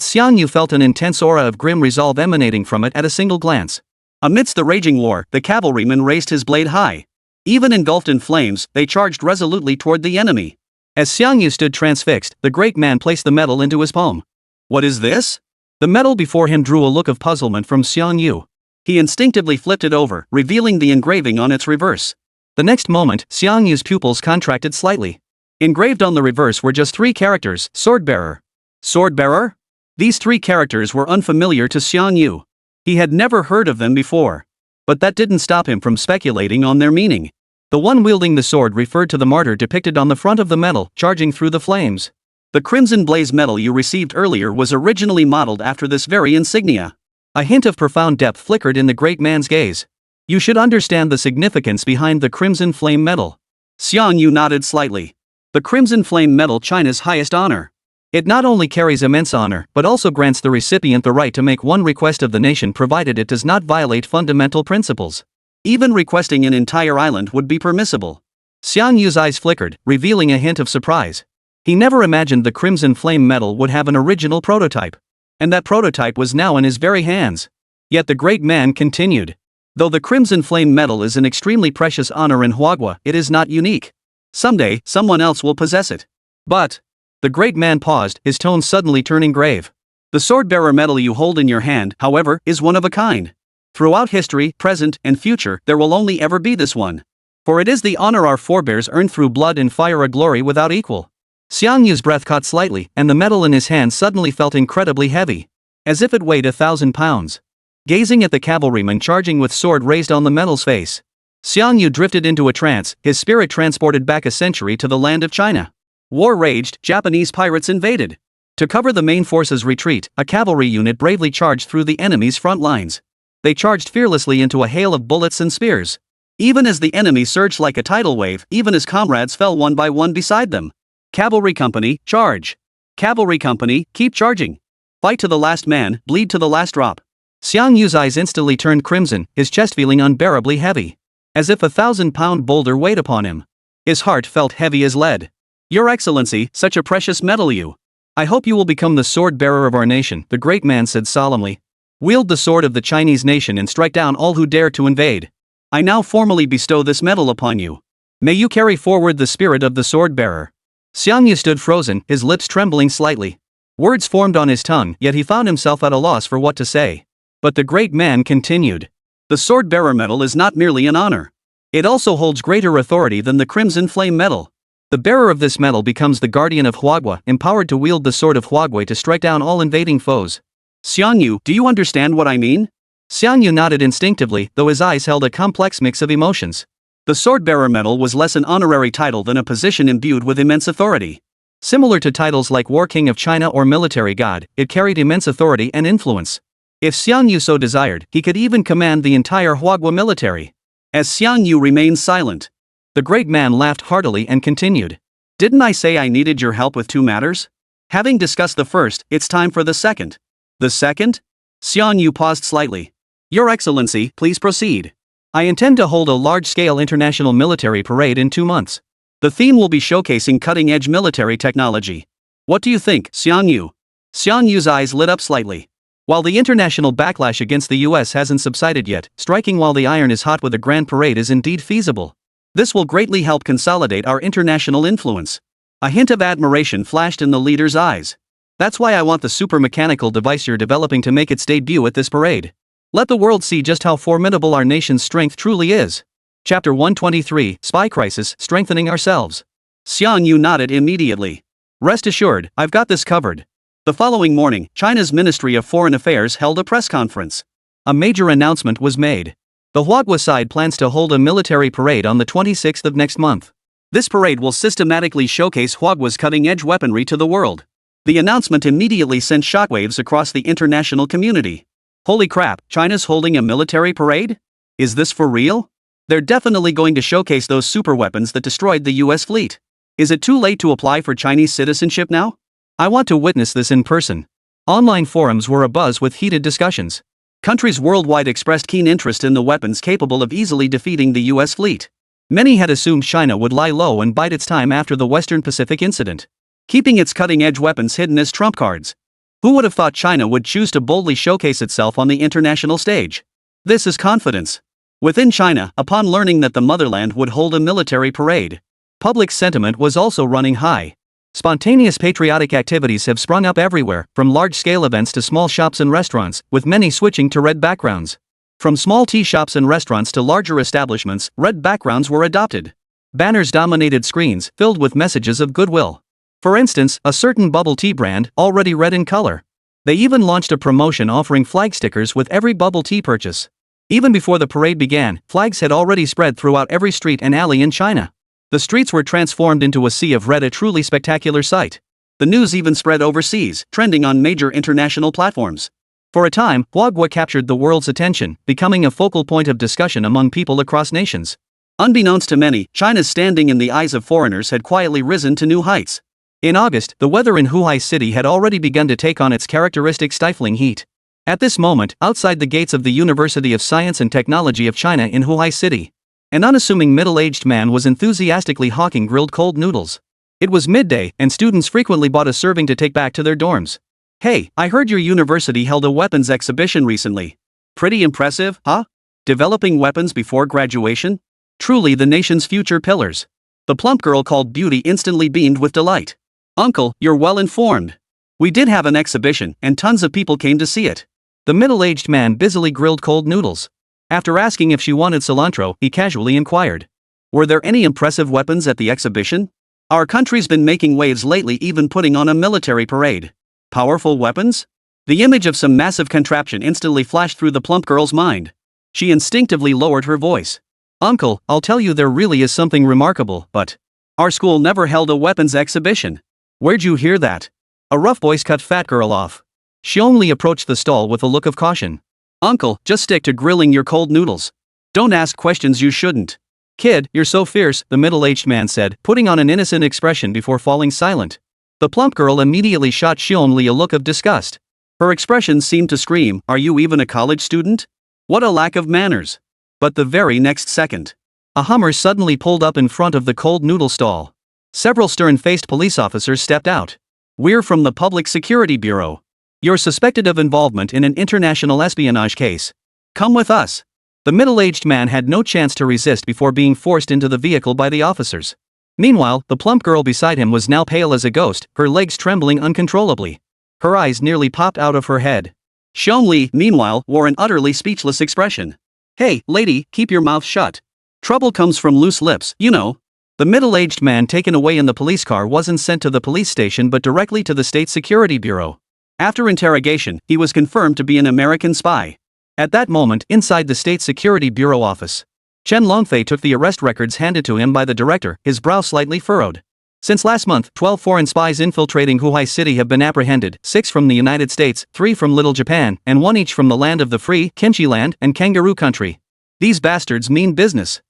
Xiang Yu felt an intense aura of grim resolve emanating from it at a single glance. Amidst the raging war, the cavalryman raised his blade high. Even engulfed in flames, they charged resolutely toward the enemy. As Xiang Yu stood transfixed, the great man placed the medal into his palm. What is this? The medal before him drew a look of puzzlement from Xiang Yu. He instinctively flipped it over, revealing the engraving on its reverse. The next moment, Xiang Yu's pupils contracted slightly. Engraved on the reverse were just 3 characters, Swordbearer. Swordbearer? These 3 characters were unfamiliar to Xiang Yu. He had never heard of them before. But that didn't stop him from speculating on their meaning. The one wielding the sword referred to the martyr depicted on the front of the medal, charging through the flames. The crimson blaze medal you received earlier was originally modeled after this very insignia. A hint of profound depth flickered in the great man's gaze. You should understand the significance behind the crimson flame medal. Xiang Yu nodded slightly. The crimson flame medal, China's highest honor. It not only carries immense honor, but also grants the recipient the right to make one request of the nation provided it does not violate fundamental principles. Even requesting an entire island would be permissible. Xiang Yu's eyes flickered, revealing a hint of surprise. He never imagined the crimson flame medal would have an original prototype. And that prototype was now in his very hands. Yet the great man continued. Though the crimson flame medal is an extremely precious honor in Huagua, it is not unique. Someday, someone else will possess it. But... The great man paused, his tone suddenly turning grave. The swordbearer medal you hold in your hand, however, is one of a kind. Throughout history, present, and future, there will only ever be this one. For it is the honor our forebears earned through blood and fire, a glory without equal. Xiang Yu's breath caught slightly, and the medal in his hand suddenly felt incredibly heavy. As if it weighed 1,000 pounds. Gazing at the cavalryman charging with sword raised on the medal's face, Xiang Yu drifted into a trance, his spirit transported back a century to the land of China. War raged, Japanese pirates invaded. To cover the main force's retreat, a cavalry unit bravely charged through the enemy's front lines. They charged fearlessly into a hail of bullets and spears. Even as the enemy surged like a tidal wave, even as comrades fell one by one beside them. Cavalry company, charge. Cavalry company, keep charging. Fight to the last man, bleed to the last drop. Xiang Yu's eyes instantly turned crimson, his chest feeling unbearably heavy. As if 1,000-pound boulder weighed upon him. His heart felt heavy as lead. Your Excellency, such a precious medal you. I hope you will become the sword bearer of our nation, the great man said solemnly. Wield the sword of the Chinese nation and strike down all who dare to invade. I now formally bestow this medal upon you. May you carry forward the spirit of the sword bearer. Xiang Yu stood frozen, his lips trembling slightly. Words formed on his tongue, yet he found himself at a loss for what to say. But the great man continued. The sword bearer medal is not merely an honor. It also holds greater authority than the Crimson Flame medal. The bearer of this medal becomes the guardian of Huagua, empowered to wield the sword of Huagua to strike down all invading foes. Xiang Yu, do you understand what I mean? Xiang Yu nodded instinctively, though his eyes held a complex mix of emotions. The sword bearer medal was less an honorary title than a position imbued with immense authority. Similar to titles like War King of China or Military God, it carried immense authority and influence. If Xiang Yu so desired, he could even command the entire Huagua military. As Xiang Yu remained silent, the great man laughed heartily and continued. Didn't I say I needed your help with two matters? Having discussed the first, it's time for the second. The second? Xiang Yu paused slightly. Your Excellency, please proceed. I intend to hold a large-scale international military parade in 2 months. The theme will be showcasing cutting-edge military technology. What do you think, Xiang Yu? Xiang Yu's eyes lit up slightly. While the international backlash against the US hasn't subsided yet, striking while the iron is hot with a grand parade is indeed feasible. This will greatly help consolidate our international influence. A hint of admiration flashed in the leader's eyes. That's why I want the super mechanical device you're developing to make its debut at this parade. Let the world see just how formidable our nation's strength truly is. Chapter 123, Spy Crisis, Strengthening Ourselves. Xiang Yu nodded immediately. Rest assured, I've got this covered. The following morning, China's Ministry of Foreign Affairs held a press conference. A major announcement was made. The Huagua side plans to hold a military parade on the 26th of next month. This parade will systematically showcase Huagua's cutting-edge weaponry to the world. The announcement immediately sent shockwaves across the international community. Holy crap, China's holding a military parade? Is this for real? They're definitely going to showcase those super weapons that destroyed the US fleet. Is it too late to apply for Chinese citizenship now? I want to witness this in person. Online forums were abuzz with heated discussions. Countries worldwide expressed keen interest in the weapons capable of easily defeating the US fleet. Many had assumed China would lie low and bide its time after the Western Pacific incident, keeping its cutting-edge weapons hidden as trump cards. Who would have thought China would choose to boldly showcase itself on the international stage? This is confidence. Within China, upon learning that the motherland would hold a military parade, public sentiment was also running high. Spontaneous patriotic activities have sprung up everywhere, from large-scale events to small shops and restaurants, with many switching to red backgrounds. From small tea shops and restaurants to larger establishments, red backgrounds were adopted. Banners dominated screens, filled with messages of goodwill. For instance, a certain bubble tea brand, already red in color. They even launched a promotion offering flag stickers with every bubble tea purchase. Even before the parade began, flags had already spread throughout every street and alley in China. The streets were transformed into a sea of red, a truly spectacular sight. The news even spread overseas, trending on major international platforms. For a time, Huagua captured the world's attention, becoming a focal point of discussion among people across nations. Unbeknownst to many, China's standing in the eyes of foreigners had quietly risen to new heights. In August, the weather in Huai City had already begun to take on its characteristic stifling heat. At this moment, outside the gates of the University of Science and Technology of China in Huai City, an unassuming middle-aged man was enthusiastically hawking grilled cold noodles. It was midday, and students frequently bought a serving to take back to their dorms. Hey, I heard your university held a weapons exhibition recently. Pretty impressive, huh? Developing weapons before graduation? Truly the nation's future pillars. The plump girl called Beauty instantly beamed with delight. Uncle, you're well informed. We did have an exhibition, and tons of people came to see it. The middle-aged man busily grilled cold noodles. After asking if she wanted cilantro, he casually inquired. Were there any impressive weapons at the exhibition? Our country's been making waves lately, even putting on a military parade. Powerful weapons? The image of some massive contraption instantly flashed through the plump girl's mind. She instinctively lowered her voice. Uncle, I'll tell you, there really is something remarkable, but our school never held a weapons exhibition. Where'd you hear that? A rough voice cut fat girl off. She only approached the stall with a look of caution. Uncle, just stick to grilling your cold noodles. Don't ask questions you shouldn't. Kid, you're so fierce, the middle-aged man said, putting on an innocent expression before falling silent. The plump girl immediately shot Xionli a look of disgust. Her expression seemed to scream, are you even a college student? What a lack of manners. But the very next second, a Hummer suddenly pulled up in front of the cold noodle stall. Several stern-faced police officers stepped out. We're from the Public Security Bureau. You're suspected of involvement in an international espionage case. Come with us. The middle-aged man had no chance to resist before being forced into the vehicle by the officers. Meanwhile, the plump girl beside him was now pale as a ghost, her legs trembling uncontrollably. Her eyes nearly popped out of her head. Xiong Li, meanwhile, wore an utterly speechless expression. Hey, lady, keep your mouth shut. Trouble comes from loose lips, you know. The middle-aged man taken away in the police car wasn't sent to the police station but directly to the State Security Bureau. After interrogation, he was confirmed to be an American spy. At that moment, inside the State Security Bureau office, Chen Longfei took the arrest records handed to him by the director, his brow slightly furrowed. Since last month, 12 foreign spies infiltrating Huai City have been apprehended, 6 from the United States, 3 from Little Japan, and 1 each from the land of the free, Kimchi land, and Kangaroo country. These bastards mean business.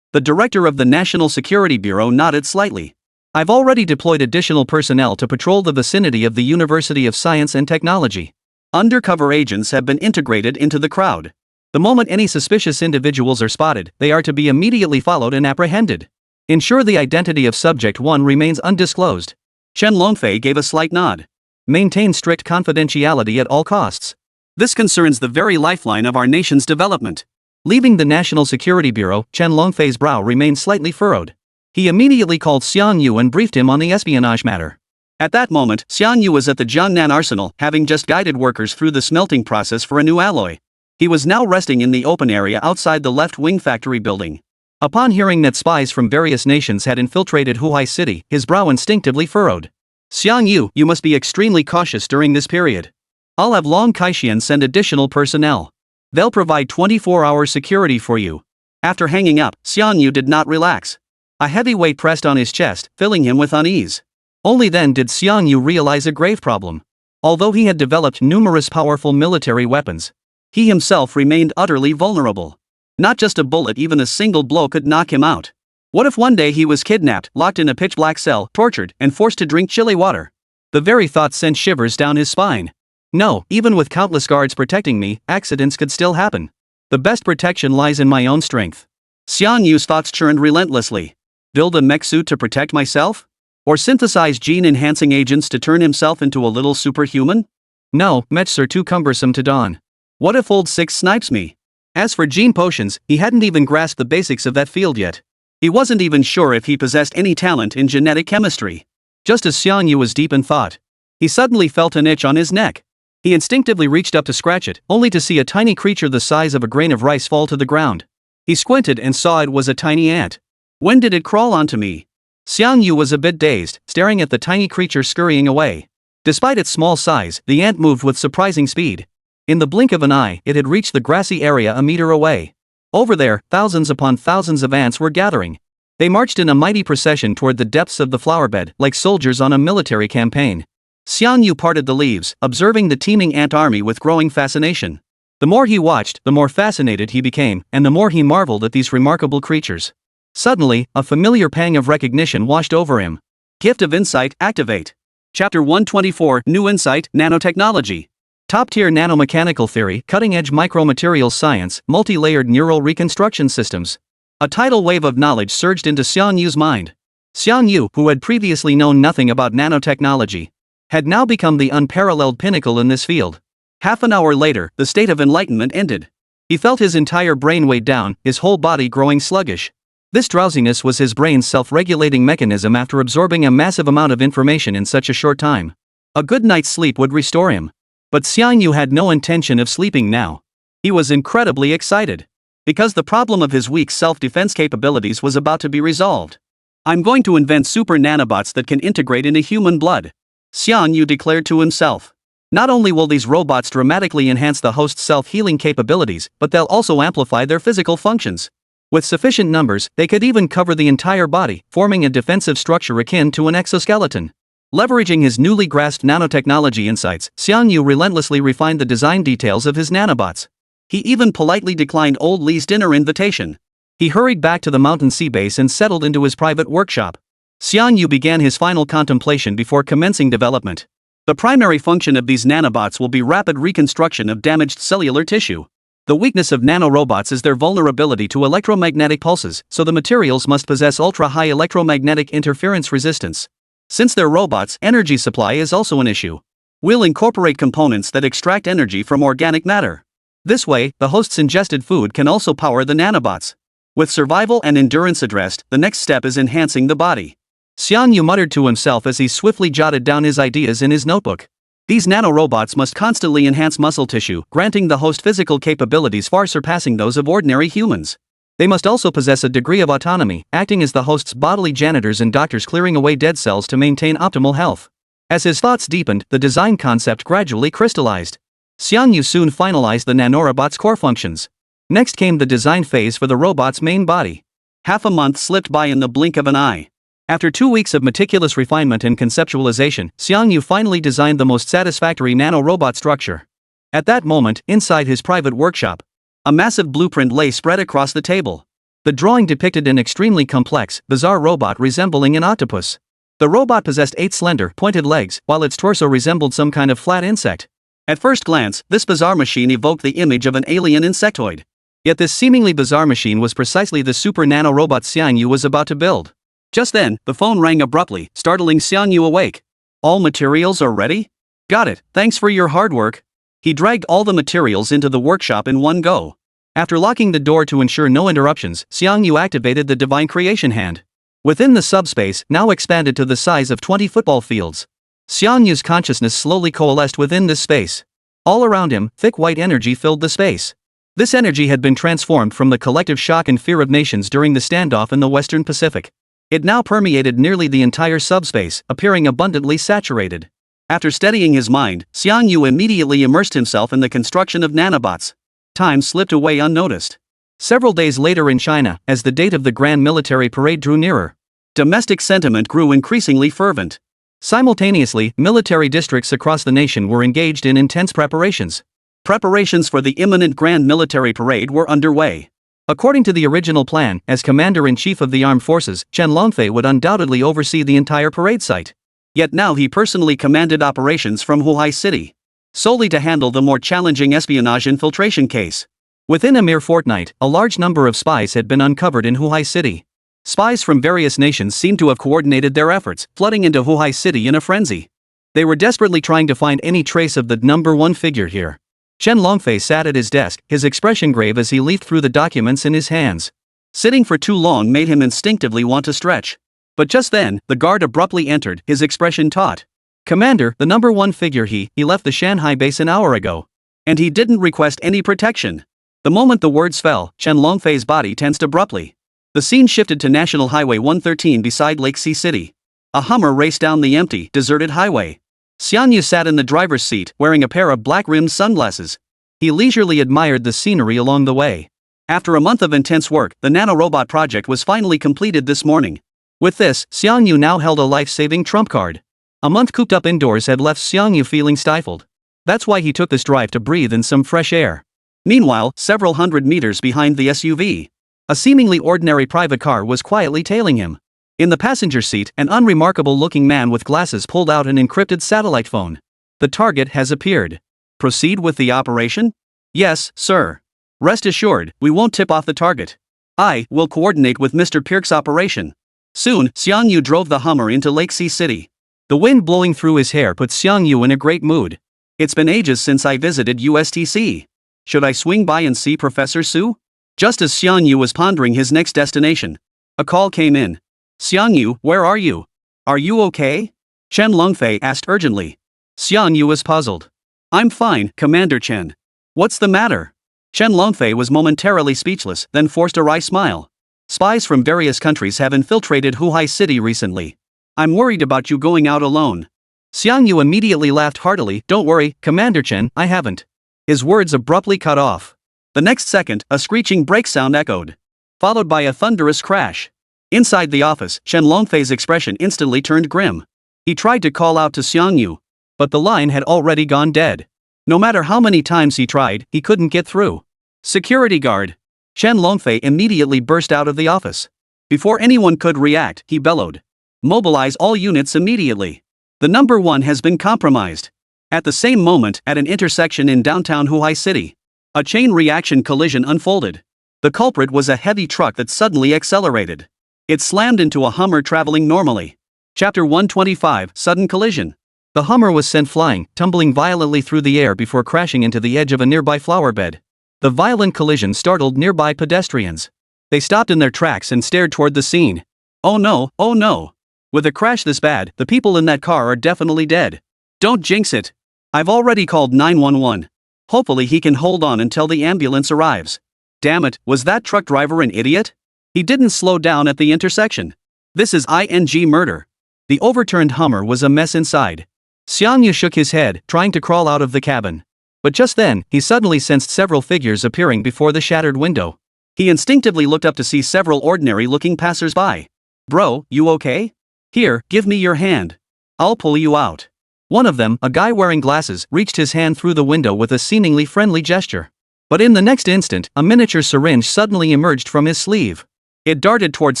The director of the National Security Bureau nodded slightly. I've already deployed additional personnel to patrol the vicinity of the University of Science and Technology. Undercover agents have been integrated into the crowd. The moment any suspicious individuals are spotted, they are to be immediately followed and apprehended. Ensure the identity of Subject 1 remains undisclosed. Chen Longfei gave a slight nod. Maintain strict confidentiality at all costs. This concerns the very lifeline of our nation's development. Leaving the National Security Bureau, Chen Longfei's brow remained slightly furrowed. He immediately called Xiang Yu and briefed him on the espionage matter. At that moment, Xiang Yu was at the Jiangnan arsenal, having just guided workers through the smelting process for a new alloy. He was now resting in the open area outside the left-wing factory building. Upon hearing that spies from various nations had infiltrated Huai City, his brow instinctively furrowed. Xiang Yu, you must be extremely cautious during this period. I'll have Long Kaixian send additional personnel. They'll provide 24-hour security for you. After hanging up, Xiang Yu did not relax. A heavy weight pressed on his chest, filling him with unease. Only then did Xiang Yu realize a grave problem. Although he had developed numerous powerful military weapons, he himself remained utterly vulnerable. Not just a bullet, even a single blow could knock him out. What if one day he was kidnapped, locked in a pitch-black cell, tortured, and forced to drink chilly water? The very thought sent shivers down his spine. No, even with countless guards protecting me, accidents could still happen. The best protection lies in my own strength. Xiang Yu's thoughts churned relentlessly. Build a mech suit to protect myself? Or synthesize gene-enhancing agents to turn himself into a little superhuman? No, mechs are too cumbersome to don. What if Old Six snipes me? As for gene potions, he hadn't even grasped the basics of that field yet. He wasn't even sure if he possessed any talent in genetic chemistry. Just as Xiang Yu was deep in thought, he suddenly felt an itch on his neck. He instinctively reached up to scratch it, only to see a tiny creature the size of a grain of rice fall to the ground. He squinted and saw it was a tiny ant. When did it crawl onto me? Xiang Yu was a bit dazed, staring at the tiny creature scurrying away. Despite its small size, the ant moved with surprising speed. In the blink of an eye, it had reached the grassy area a meter away. Over there, thousands upon thousands of ants were gathering. They marched in a mighty procession toward the depths of the flowerbed, like soldiers on a military campaign. Xiang Yu parted the leaves, observing the teeming ant army with growing fascination. The more he watched, the more fascinated he became, and the more he marveled at these remarkable creatures. Suddenly, a familiar pang of recognition washed over him. Gift of Insight, activate. Chapter 124, New Insight, Nanotechnology. Top-tier nanomechanical theory, cutting-edge micromaterials science, multi-layered neural reconstruction systems. A tidal wave of knowledge surged into Xiang Yu's mind. Xiang Yu, who had previously known nothing about nanotechnology, had now become the unparalleled pinnacle in this field. Half an hour later, the state of enlightenment ended. He felt his entire brain weighed down, his whole body growing sluggish. This drowsiness was his brain's self-regulating mechanism after absorbing a massive amount of information in such a short time. A good night's sleep would restore him. But Xiang Yu had no intention of sleeping now. He was incredibly excited. Because the problem of his weak self-defense capabilities was about to be resolved. I'm going to invent super nanobots that can integrate into human blood, Xiang Yu declared to himself. Not only will these robots dramatically enhance the host's self-healing capabilities, but they'll also amplify their physical functions. With sufficient numbers, they could even cover the entire body, forming a defensive structure akin to an exoskeleton. Leveraging his newly grasped nanotechnology insights, Xiang Yu relentlessly refined the design details of his nanobots. He even politely declined old Li's dinner invitation. He hurried back to the mountain sea base and settled into his private workshop. Xiang Yu began his final contemplation before commencing development. The primary function of these nanobots will be rapid reconstruction of damaged cellular tissue. The weakness of nanorobots is their vulnerability to electromagnetic pulses, so the materials must possess ultra-high electromagnetic interference resistance. Since they're robots, energy supply is also an issue. We'll incorporate components that extract energy from organic matter. This way, the host's ingested food can also power the nanobots. With survival and endurance addressed, the next step is enhancing the body. Xiangyu muttered to himself as he swiftly jotted down his ideas in his notebook. These nanorobots must constantly enhance muscle tissue, granting the host physical capabilities far surpassing those of ordinary humans. They must also possess a degree of autonomy, acting as the host's bodily janitors and doctors, clearing away dead cells to maintain optimal health. As his thoughts deepened, the design concept gradually crystallized. Xiangyu soon finalized the nanorobot's core functions. Next came the design phase for the robot's main body. Half a month slipped by in the blink of an eye. After 2 weeks of meticulous refinement and conceptualization, Xiangyu finally designed the most satisfactory nanorobot structure. At that moment, inside his private workshop, a massive blueprint lay spread across the table. The drawing depicted an extremely complex, bizarre robot resembling an octopus. The robot possessed 8 slender, pointed legs, while its torso resembled some kind of flat insect. At first glance, this bizarre machine evoked the image of an alien insectoid. Yet this seemingly bizarre machine was precisely the super nanorobot Xiangyu was about to build. Just then, the phone rang abruptly, startling Xiangyu awake. All materials are ready? Got it, thanks for your hard work. He dragged all the materials into the workshop in one go. After locking the door to ensure no interruptions, Xiangyu activated the divine creation hand. Within the subspace, now expanded to the size of 20 football fields, Xiangyu's consciousness slowly coalesced within this space. All around him, thick white energy filled the space. This energy had been transformed from the collective shock and fear of nations during the standoff in the Western Pacific. It now permeated nearly the entire subspace, appearing abundantly saturated. After steadying his mind, Xiangyu immediately immersed himself in the construction of nanobots. Time slipped away unnoticed. Several days later in China, as the date of the Grand Military Parade drew nearer, domestic sentiment grew increasingly fervent. Simultaneously, military districts across the nation were engaged in intense preparations. Preparations for the imminent Grand Military Parade were underway. According to the original plan, as Commander-in-Chief of the Armed Forces, Chen Longfei would undoubtedly oversee the entire parade site. Yet now he personally commanded operations from Huai City, solely to handle the more challenging espionage infiltration case. Within a mere fortnight, a large number of spies had been uncovered in Huai City. Spies from various nations seemed to have coordinated their efforts, flooding into Huai City in a frenzy. They were desperately trying to find any trace of the number one figure here. Chen Longfei sat at his desk, his expression grave as he leafed through the documents in his hands. Sitting for too long made him instinctively want to stretch. But just then, the guard abruptly entered, his expression taut. Commander, the number one figure he left the Shanghai base an hour ago. And he didn't request any protection. The moment the words fell, Chen Longfei's body tensed abruptly. The scene shifted to National Highway 113 beside Lake Sea City. A Hummer raced down the empty, deserted highway. Xiangyu sat in the driver's seat, wearing a pair of black-rimmed sunglasses. He leisurely admired the scenery along the way. After a month of intense work, the nanorobot project was finally completed this morning. With this, Xiangyu now held a life-saving trump card. A month cooped up indoors had left Xiangyu feeling stifled. That's why he took this drive to breathe in some fresh air. Meanwhile, several hundred meters behind the SUV, a seemingly ordinary private car was quietly tailing him. In the passenger seat, an unremarkable-looking man with glasses pulled out an encrypted satellite phone. The target has appeared. Proceed with the operation? Yes, sir. Rest assured, we won't tip off the target. I will coordinate with Mr. Pirk's operation. Soon, Xiangyu drove the Hummer into Lake Sea City. The wind blowing through his hair put Xiangyu in a great mood. It's been ages since I visited USTC. Should I swing by and see Professor Su? Just as Xiangyu was pondering his next destination, a call came in. Xiangyu, where are you? Are you okay? Chen Longfei asked urgently. Xiangyu was puzzled. I'm fine, Commander Chen. What's the matter? Chen Longfei was momentarily speechless, then forced a wry smile. Spies from various countries have infiltrated Huai City recently. I'm worried about you going out alone. Xiangyu immediately laughed heartily. Don't worry, Commander Chen, I haven't. His words abruptly cut off. The next second, a screeching brake sound echoed, followed by a thunderous crash. Inside the office, Chen Longfei's expression instantly turned grim. He tried to call out to Xiangyu, but the line had already gone dead. No matter how many times he tried, he couldn't get through. Security guard! Chen Longfei immediately burst out of the office. Before anyone could react, he bellowed. Mobilize all units immediately. The number one has been compromised. At the same moment, at an intersection in downtown Huai City, a chain reaction collision unfolded. The culprit was a heavy truck that suddenly accelerated. It slammed into a Hummer traveling normally. Chapter 125, Sudden Collision. The Hummer was sent flying, tumbling violently through the air before crashing into the edge of a nearby flower bed. The violent collision startled nearby pedestrians. They stopped in their tracks and stared toward the scene. Oh no, oh no. With a crash this bad, the people in that car are definitely dead. Don't jinx it. I've already called 911. Hopefully he can hold on until the ambulance arrives. Damn it, was that truck driver an idiot? He didn't slow down at the intersection. This is ing murder. The overturned Hummer was a mess inside. Xiangyu shook his head, trying to crawl out of the cabin. But just then, he suddenly sensed several figures appearing before the shattered window. He instinctively looked up to see several ordinary-looking passers-by. Bro, you okay? Here, give me your hand. I'll pull you out. One of them, a guy wearing glasses, reached his hand through the window with a seemingly friendly gesture. But in the next instant, a miniature syringe suddenly emerged from his sleeve. It darted towards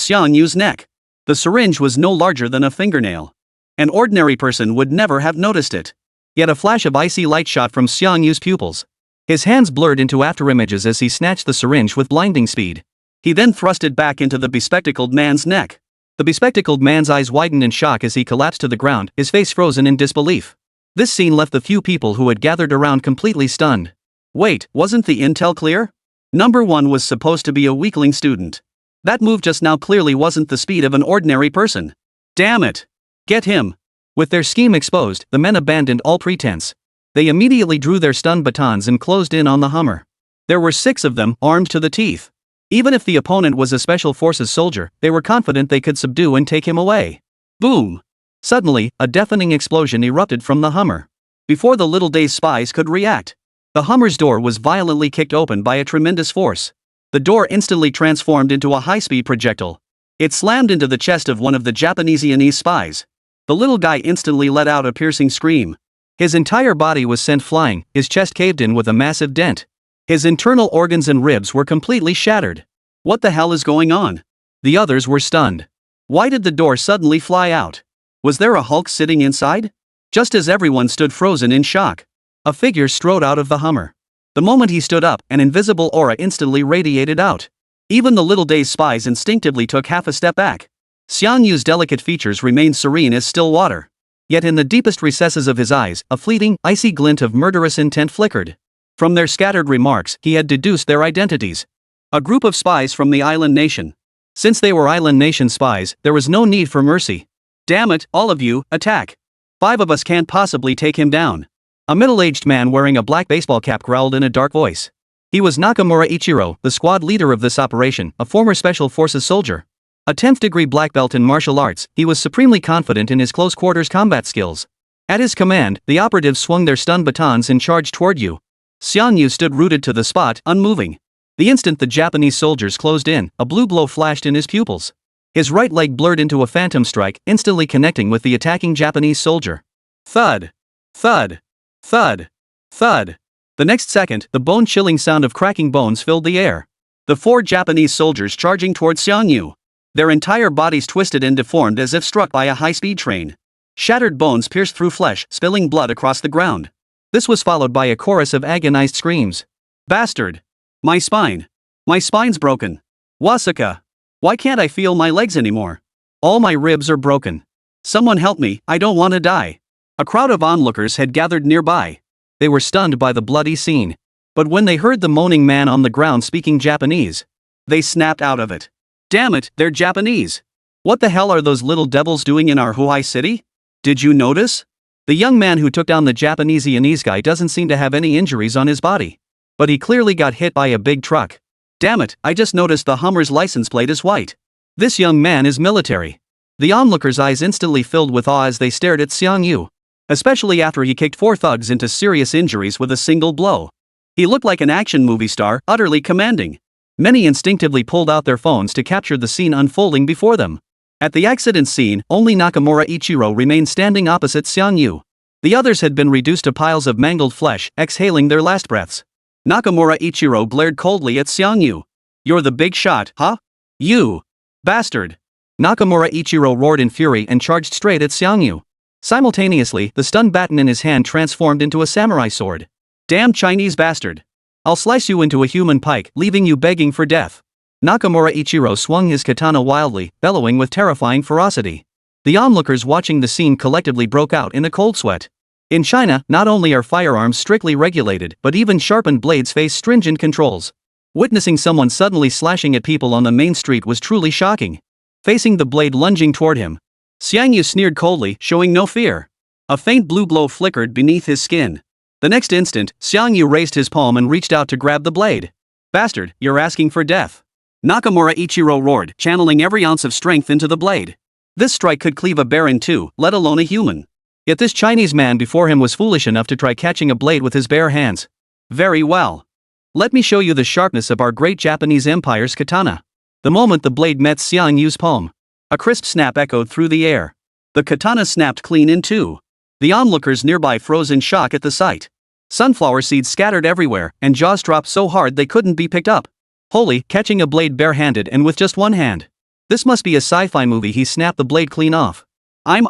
Xiangyu's neck. The syringe was no larger than a fingernail. An ordinary person would never have noticed it. Yet a flash of icy light shot from Xiangyu's pupils. His hands blurred into afterimages as he snatched the syringe with blinding speed. He then thrust it back into the bespectacled man's neck. The bespectacled man's eyes widened in shock as he collapsed to the ground, his face frozen in disbelief. This scene left the few people who had gathered around completely stunned. Wait, wasn't the intel clear? Number 1 was supposed to be a weakling student. That move just now clearly wasn't the speed of an ordinary person. Damn it! Get him! With their scheme exposed, the men abandoned all pretense. They immediately drew their stun batons and closed in on the Hummer. There were 6 of them, armed to the teeth. Even if the opponent was a special forces soldier, they were confident they could subdue and take him away. Boom! Suddenly, a deafening explosion erupted from the Hummer. Before the Little Day's spies could react, the Hummer's door was violently kicked open by a tremendous force. The door instantly transformed into a high-speed projectile. It slammed into the chest of one of the Japanese spies. The little guy instantly let out a piercing scream. His entire body was sent flying, his chest caved in with a massive dent. His internal organs and ribs were completely shattered. What the hell is going on? The others were stunned. Why did the door suddenly fly out? Was there a Hulk sitting inside? Just as everyone stood frozen in shock, a figure strode out of the Hummer. The moment he stood up, an invisible aura instantly radiated out. Even the Little Day's spies instinctively took half a step back. Xiangyu's delicate features remained serene as still water. Yet in the deepest recesses of his eyes, a fleeting, icy glint of murderous intent flickered. From their scattered remarks, he had deduced their identities. A group of spies from the island nation. Since they were island nation spies, there was no need for mercy. Damn it, all of you, attack! 5 of us can't possibly take him down. A middle-aged man wearing a black baseball cap growled in a dark voice. He was Nakamura Ichiro, the squad leader of this operation, a former special forces soldier. A 10th-degree black belt in martial arts, he was supremely confident in his close-quarters combat skills. At his command, the operatives swung their stun batons and charged toward you. Xiangyu stood rooted to the spot, unmoving. The instant the Japanese soldiers closed in, a blue glow flashed in his pupils. His right leg blurred into a phantom strike, instantly connecting with the attacking Japanese soldier. Thud! Thud! Thud! Thud! The next second, the bone-chilling sound of cracking bones filled the air. The 4 Japanese soldiers charging towards Xiangyu. Their entire bodies twisted and deformed as if struck by a high-speed train. Shattered bones pierced through flesh, spilling blood across the ground. This was followed by a chorus of agonized screams. Bastard! My spine! My spine's broken! Wasaka! Why can't I feel my legs anymore? All my ribs are broken. Someone help me, I don't want to die. A crowd of onlookers had gathered nearby. They were stunned by the bloody scene. But when they heard the moaning man on the ground speaking Japanese, they snapped out of it. Damn it, they're Japanese! What the hell are those little devils doing in our Huai city? Did you notice? The young man who took down the Japanese guy doesn't seem to have any injuries on his body. But he clearly got hit by a big truck. Damn it, I just noticed the Hummer's license plate is white. This young man is military. The onlookers' eyes instantly filled with awe as they stared at Xiangyu. Especially after he kicked 4 thugs into serious injuries with a single blow. He looked like an action movie star, utterly commanding. Many instinctively pulled out their phones to capture the scene unfolding before them. At the accident scene, only Nakamura Ichiro remained standing opposite Xiangyu. The others had been reduced to piles of mangled flesh, exhaling their last breaths. Nakamura Ichiro glared coldly at Xiangyu. You're the big shot, huh? You! Bastard! Nakamura Ichiro roared in fury and charged straight at Xiangyu. Simultaneously, the stun baton in his hand transformed into a samurai sword. Damn Chinese bastard! I'll slice you into a human pike, leaving you begging for death. Nakamura Ichiro swung his katana wildly, bellowing with terrifying ferocity. The onlookers watching the scene collectively broke out in a cold sweat. In China, not only are firearms strictly regulated, but even sharpened blades face stringent controls. Witnessing someone suddenly slashing at people on the main street was truly shocking. Facing the blade lunging toward him, Xiangyu sneered coldly, showing no fear. A faint blue glow flickered beneath his skin. The next instant, Xiangyu raised his palm and reached out to grab the blade. "Bastard, you're asking for death." Nakamura Ichiro roared, channeling every ounce of strength into the blade. This strike could cleave a bear in two, let alone a human. Yet this Chinese man before him was foolish enough to try catching a blade with his bare hands. Very well. Let me show you the sharpness of our great Japanese empire's katana. The moment the blade met Xiangyu's palm, a crisp snap echoed through the air. The katana snapped clean in two. The onlookers nearby froze in shock at the sight. Sunflower seeds scattered everywhere, and jaws dropped so hard they couldn't be picked up. Holy, catching a blade barehanded and with just one hand. This must be a sci-fi movie. He snapped the blade clean off. I'm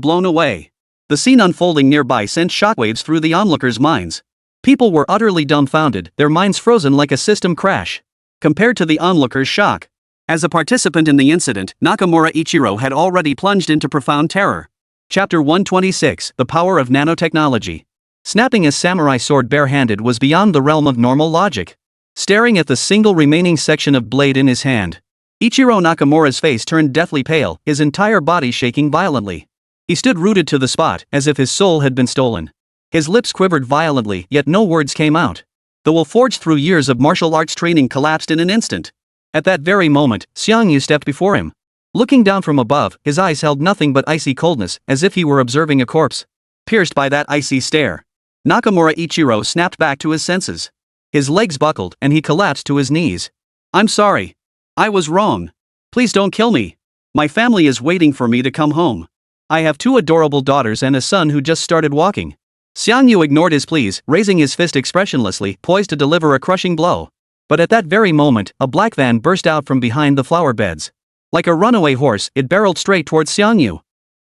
blown away. The scene unfolding nearby sent shockwaves through the onlookers' minds. People were utterly dumbfounded, their minds frozen like a system crash. Compared to the onlookers' shock, as a participant in the incident, Nakamura Ichiro had already plunged into profound terror. Chapter 126, The Power of Nanotechnology. Snapping a samurai sword barehanded was beyond the realm of normal logic. Staring at the single remaining section of blade in his hand, Ichiro Nakamura's face turned deathly pale, his entire body shaking violently. He stood rooted to the spot, as if his soul had been stolen. His lips quivered violently, yet no words came out. The will forged through years of martial arts training collapsed in an instant. At that very moment, Xiangyu stepped before him. Looking down from above, his eyes held nothing but icy coldness, as if he were observing a corpse. Pierced by that icy stare, Nakamura Ichiro snapped back to his senses. His legs buckled, and he collapsed to his knees. "I'm sorry. I was wrong. Please don't kill me. My family is waiting for me to come home. I have two adorable daughters and a son who just started walking." Xiangyu ignored his pleas, raising his fist expressionlessly, poised to deliver a crushing blow. But at that very moment, a black van burst out from behind the flower beds. Like a runaway horse, it barreled straight towards Xiangyu.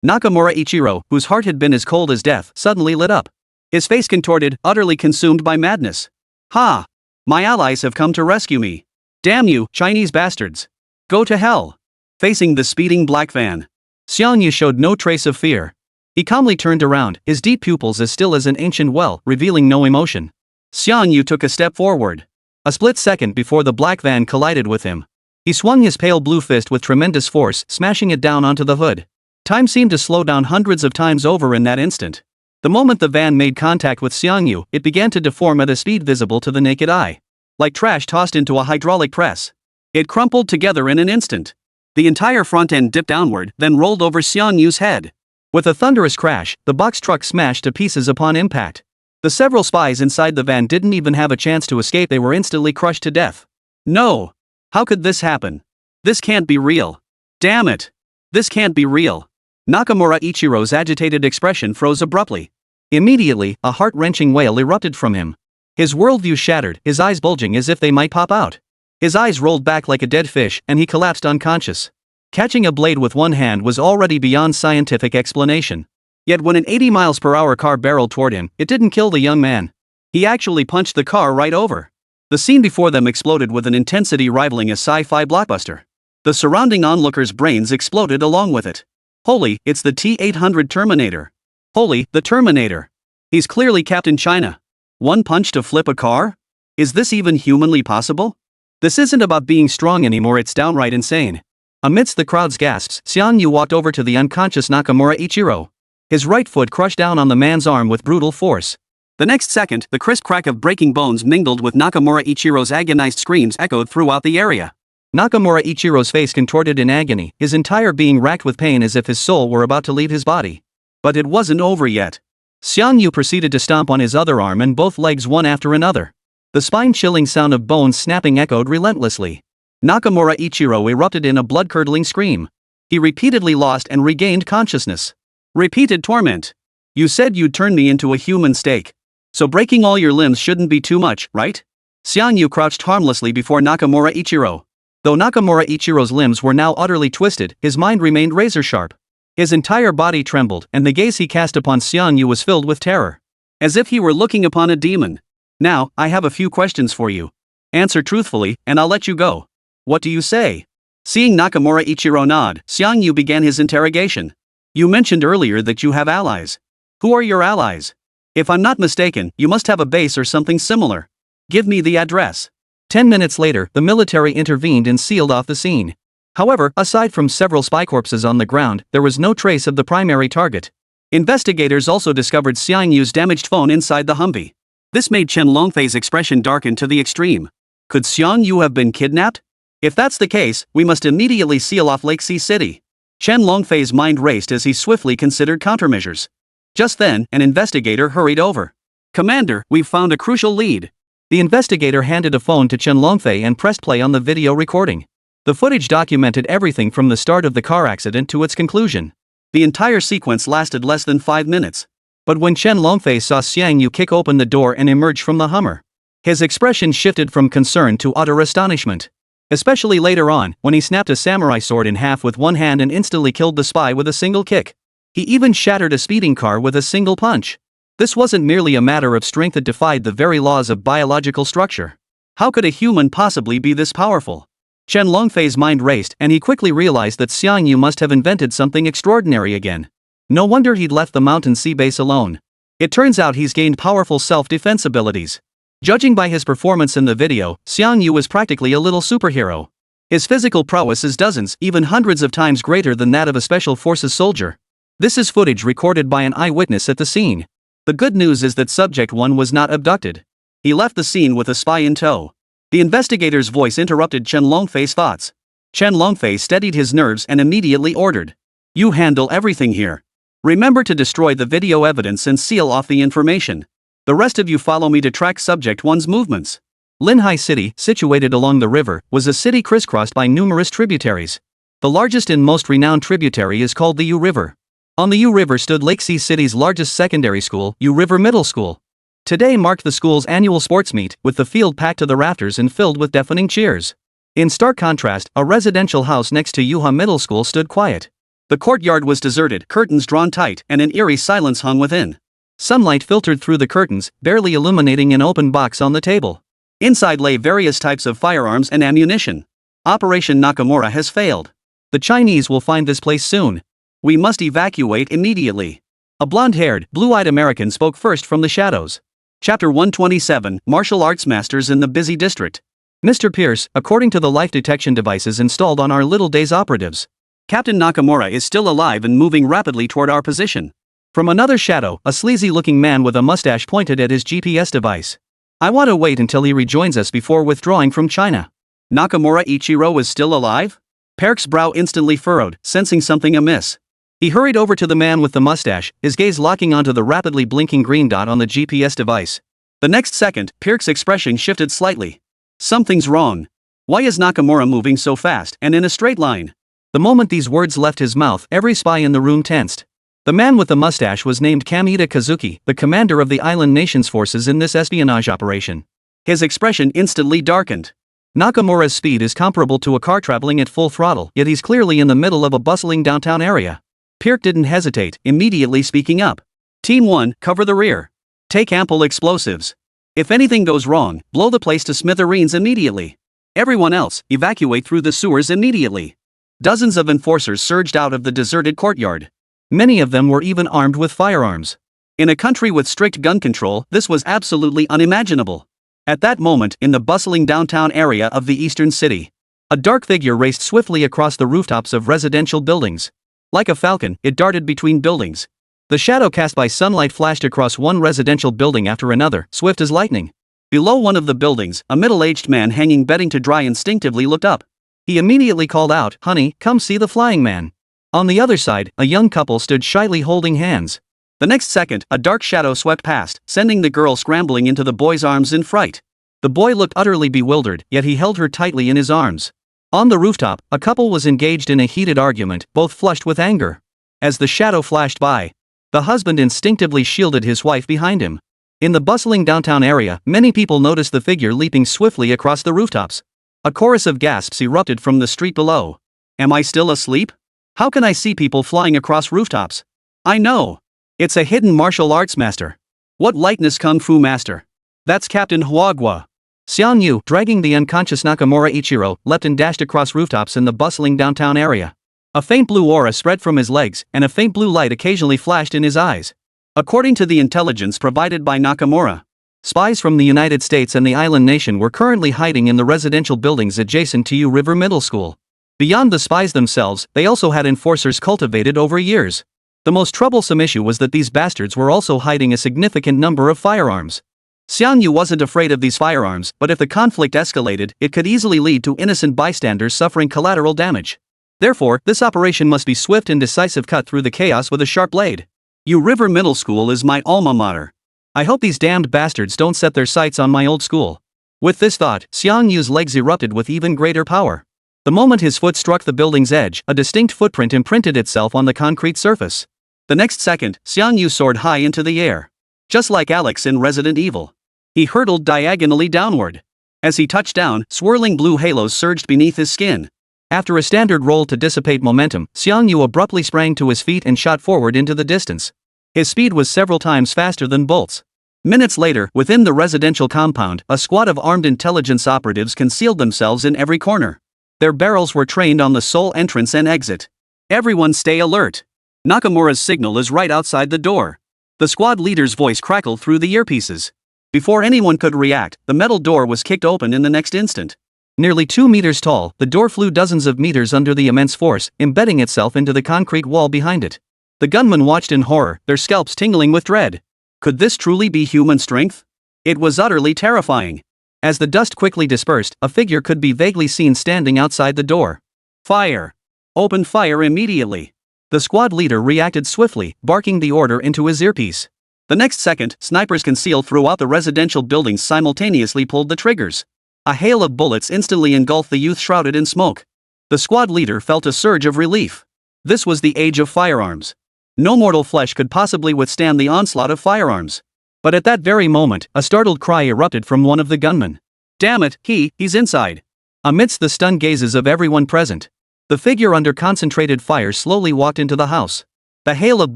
Nakamura Ichiro, whose heart had been as cold as death, suddenly lit up. His face contorted, utterly consumed by madness. "Ha! My allies have come to rescue me. Damn you, Chinese bastards. Go to hell." Facing the speeding black van, Xiangyu showed no trace of fear. He calmly turned around, his deep pupils as still as an ancient well, revealing no emotion. Xiangyu took a step forward. A split second before the black van collided with him, he swung his pale blue fist with tremendous force, smashing it down onto the hood. Time seemed to slow down hundreds of times over in that instant. The moment the van made contact with Xiangyu, it began to deform at a speed visible to the naked eye. Like trash tossed into a hydraulic press. It crumpled together in an instant. The entire front end dipped downward, then rolled over Xiangyu's head. With a thunderous crash, the box truck smashed to pieces upon impact. The several spies inside the van didn't even have a chance to escape. They were instantly crushed to death. No! How could this happen? This can't be real. Damn it! This can't be real. Nakamura Ichiro's agitated expression froze abruptly. Immediately, a heart-wrenching wail erupted from him. His worldview shattered, his eyes bulging as if they might pop out. His eyes rolled back like a dead fish, and he collapsed unconscious. Catching a blade with one hand was already beyond scientific explanation. Yet when an 80 miles per hour car barreled toward him, it didn't kill the young man. He actually punched the car right over. The scene before them exploded with an intensity rivaling a sci-fi blockbuster. The surrounding onlookers' brains exploded along with it. Holy, it's the T-800 Terminator. Holy, the Terminator. He's clearly Captain China. One punch to flip a car? Is this even humanly possible? This isn't about being strong anymore, it's downright insane. Amidst the crowd's gasps, Xiangyu walked over to the unconscious Nakamura Ichiro. His right foot crushed down on the man's arm with brutal force. The next second, the crisp crack of breaking bones mingled with Nakamura Ichiro's agonized screams echoed throughout the area. Nakamura Ichiro's face contorted in agony, his entire being racked with pain as if his soul were about to leave his body. But it wasn't over yet. Xiangyu proceeded to stomp on his other arm and both legs one after another. The spine-chilling sound of bones snapping echoed relentlessly. Nakamura Ichiro erupted in a blood-curdling scream. He repeatedly lost and regained consciousness. Repeated torment. You said you'd turn me into a human steak. So breaking all your limbs shouldn't be too much, right? Xiangyu crouched harmlessly before Nakamura Ichiro. Though Nakamura Ichiro's limbs were now utterly twisted, his mind remained razor-sharp. His entire body trembled, and the gaze he cast upon Xiangyu was filled with terror. As if he were looking upon a demon. Now, I have a few questions for you. Answer truthfully, and I'll let you go. What do you say? Seeing Nakamura Ichiro nod, Xiangyu began his interrogation. You mentioned earlier that you have allies. Who are your allies? If I'm not mistaken, you must have a base or something similar. Give me the address. 10 minutes later, the military intervened and sealed off the scene. However, aside from several spy corpses on the ground, there was no trace of the primary target. Investigators also discovered Xiangyu's damaged phone inside the Humvee. This made Chen Longfei's expression darken to the extreme. Could Xiangyu have been kidnapped? If that's the case, we must immediately seal off Lake Sea City. Chen Longfei's mind raced as he swiftly considered countermeasures. Just then, an investigator hurried over. Commander, we've found a crucial lead. The investigator handed a phone to Chen Longfei and pressed play on the video recording. The footage documented everything from the start of the car accident to its conclusion. The entire sequence lasted less than 5 minutes. But when Chen Longfei saw Xiangyu kick open the door and emerge from the Hummer, his expression shifted from concern to utter astonishment. Especially later on, when he snapped a samurai sword in half with one hand and instantly killed the spy with a single kick. He even shattered a speeding car with a single punch. This wasn't merely a matter of strength that defied the very laws of biological structure. How could a human possibly be this powerful? Chen Longfei's mind raced and he quickly realized that Xiangyu must have invented something extraordinary again. No wonder he'd left the mountain sea base alone. It turns out he's gained powerful self-defense abilities. Judging by his performance in the video, Xiangyu is practically a little superhero. His physical prowess is dozens, even hundreds of times greater than that of a special forces soldier. This is footage recorded by an eyewitness at the scene. The good news is that Subject 1 was not abducted. He left the scene with a spy in tow. The investigator's voice interrupted Chen Longfei's thoughts. Chen Longfei steadied his nerves and immediately ordered. You handle everything here. Remember to destroy the video evidence and seal off the information. The rest of you follow me to track Subject 1's movements. Linhai City, situated along the river, was a city crisscrossed by numerous tributaries. The largest and most renowned tributary is called the Yu River. On the Yu River stood Lake Sea City's largest secondary school, Yu River Middle School. Today marked the school's annual sports meet, with the field packed to the rafters and filled with deafening cheers. In stark contrast, a residential house next to Yuha Middle School stood quiet. The courtyard was deserted, curtains drawn tight, and an eerie silence hung within. Sunlight filtered through the curtains, barely illuminating an open box on the table. Inside lay various types of firearms and ammunition. Operation Nakamura has failed. The Chinese will find this place soon. We must evacuate immediately. A blonde-haired, blue-eyed American spoke first from the shadows. Chapter 127, Martial Arts Masters in the Busy District. Mr. Pierce, according to the life detection devices installed on our Little Days operatives, Captain Nakamura is still alive and moving rapidly toward our position. From another shadow, a sleazy-looking man with a mustache pointed at his GPS device. I want to wait until he rejoins us before withdrawing from China. Nakamura Ichiro is still alive? Perk's brow instantly furrowed, sensing something amiss. He hurried over to the man with the mustache, his gaze locking onto the rapidly blinking green dot on the GPS device. The next second, Perk's expression shifted slightly. Something's wrong. Why is Nakamura moving so fast and in a straight line? The moment these words left his mouth, every spy in the room tensed. The man with the mustache was named Kamida Kazuki, the commander of the island nation's forces in this espionage operation. His expression instantly darkened. Nakamura's speed is comparable to a car traveling at full throttle, yet he's clearly in the middle of a bustling downtown area. Pirk didn't hesitate, immediately speaking up. Team 1, cover the rear. Take ample explosives. If anything goes wrong, blow the place to smithereens immediately. Everyone else, evacuate through the sewers immediately. Dozens of enforcers surged out of the deserted courtyard. Many of them were even armed with firearms. In a country with strict gun control, this was absolutely unimaginable. At that moment, in the bustling downtown area of the eastern city, a dark figure raced swiftly across the rooftops of residential buildings. Like a falcon, it darted between buildings. The shadow cast by sunlight flashed across one residential building after another, swift as lightning. Below one of the buildings, a middle-aged man hanging bedding to dry instinctively looked up. He immediately called out, "Honey, come see the flying man." On the other side, a young couple stood shyly holding hands. The next second, a dark shadow swept past, sending the girl scrambling into the boy's arms in fright. The boy looked utterly bewildered, yet he held her tightly in his arms. On the rooftop, a couple was engaged in a heated argument, both flushed with anger. As the shadow flashed by, the husband instinctively shielded his wife behind him. In the bustling downtown area, many people noticed the figure leaping swiftly across the rooftops. A chorus of gasps erupted from the street below. Am I still asleep? How can I see people flying across rooftops? I know. It's a hidden martial arts master. What lightness kung fu master? That's Captain Huagua. Xiangyu, dragging the unconscious Nakamura Ichiro, leapt and dashed across rooftops in the bustling downtown area. A faint blue aura spread from his legs, and a faint blue light occasionally flashed in his eyes. According to the intelligence provided by Nakamura, spies from the United States and the island nation were currently hiding in the residential buildings adjacent to River Middle School. Beyond the spies themselves, they also had enforcers cultivated over years. The most troublesome issue was that these bastards were also hiding a significant number of firearms. Xiangyu wasn't afraid of these firearms, but if the conflict escalated, it could easily lead to innocent bystanders suffering collateral damage. Therefore, this operation must be swift and decisive, cut through the chaos with a sharp blade. River Middle School is my alma mater. I hope these damned bastards don't set their sights on my old school. With this thought, Xiangyu's legs erupted with even greater power. The moment his foot struck the building's edge, a distinct footprint imprinted itself on the concrete surface. The next second, Xiangyu soared high into the air. Just like Alex in Resident Evil. He hurtled diagonally downward. As he touched down, swirling blue halos surged beneath his skin. After a standard roll to dissipate momentum, Xiangyu abruptly sprang to his feet and shot forward into the distance. His speed was several times faster than Bolt's. Minutes later, within the residential compound, a squad of armed intelligence operatives concealed themselves in every corner. Their barrels were trained on the sole entrance and exit. Everyone stay alert. Nakamura's signal is right outside the door. The squad leader's voice crackled through the earpieces. Before anyone could react, the metal door was kicked open in the next instant. Nearly 2 meters tall, the door flew dozens of meters under the immense force, embedding itself into the concrete wall behind it. The gunmen watched in horror, their scalps tingling with dread. Could this truly be human strength? It was utterly terrifying. As the dust quickly dispersed, a figure could be vaguely seen standing outside the door. Fire! Open fire immediately! The squad leader reacted swiftly, barking the order into his earpiece. The next second, snipers concealed throughout the residential buildings simultaneously pulled the triggers. A hail of bullets instantly engulfed the youth shrouded in smoke. The squad leader felt a surge of relief. This was the age of firearms. No mortal flesh could possibly withstand the onslaught of firearms. But at that very moment, a startled cry erupted from one of the gunmen. Damn it, he's inside. Amidst the stunned gazes of everyone present, the figure under concentrated fire slowly walked into the house. The hail of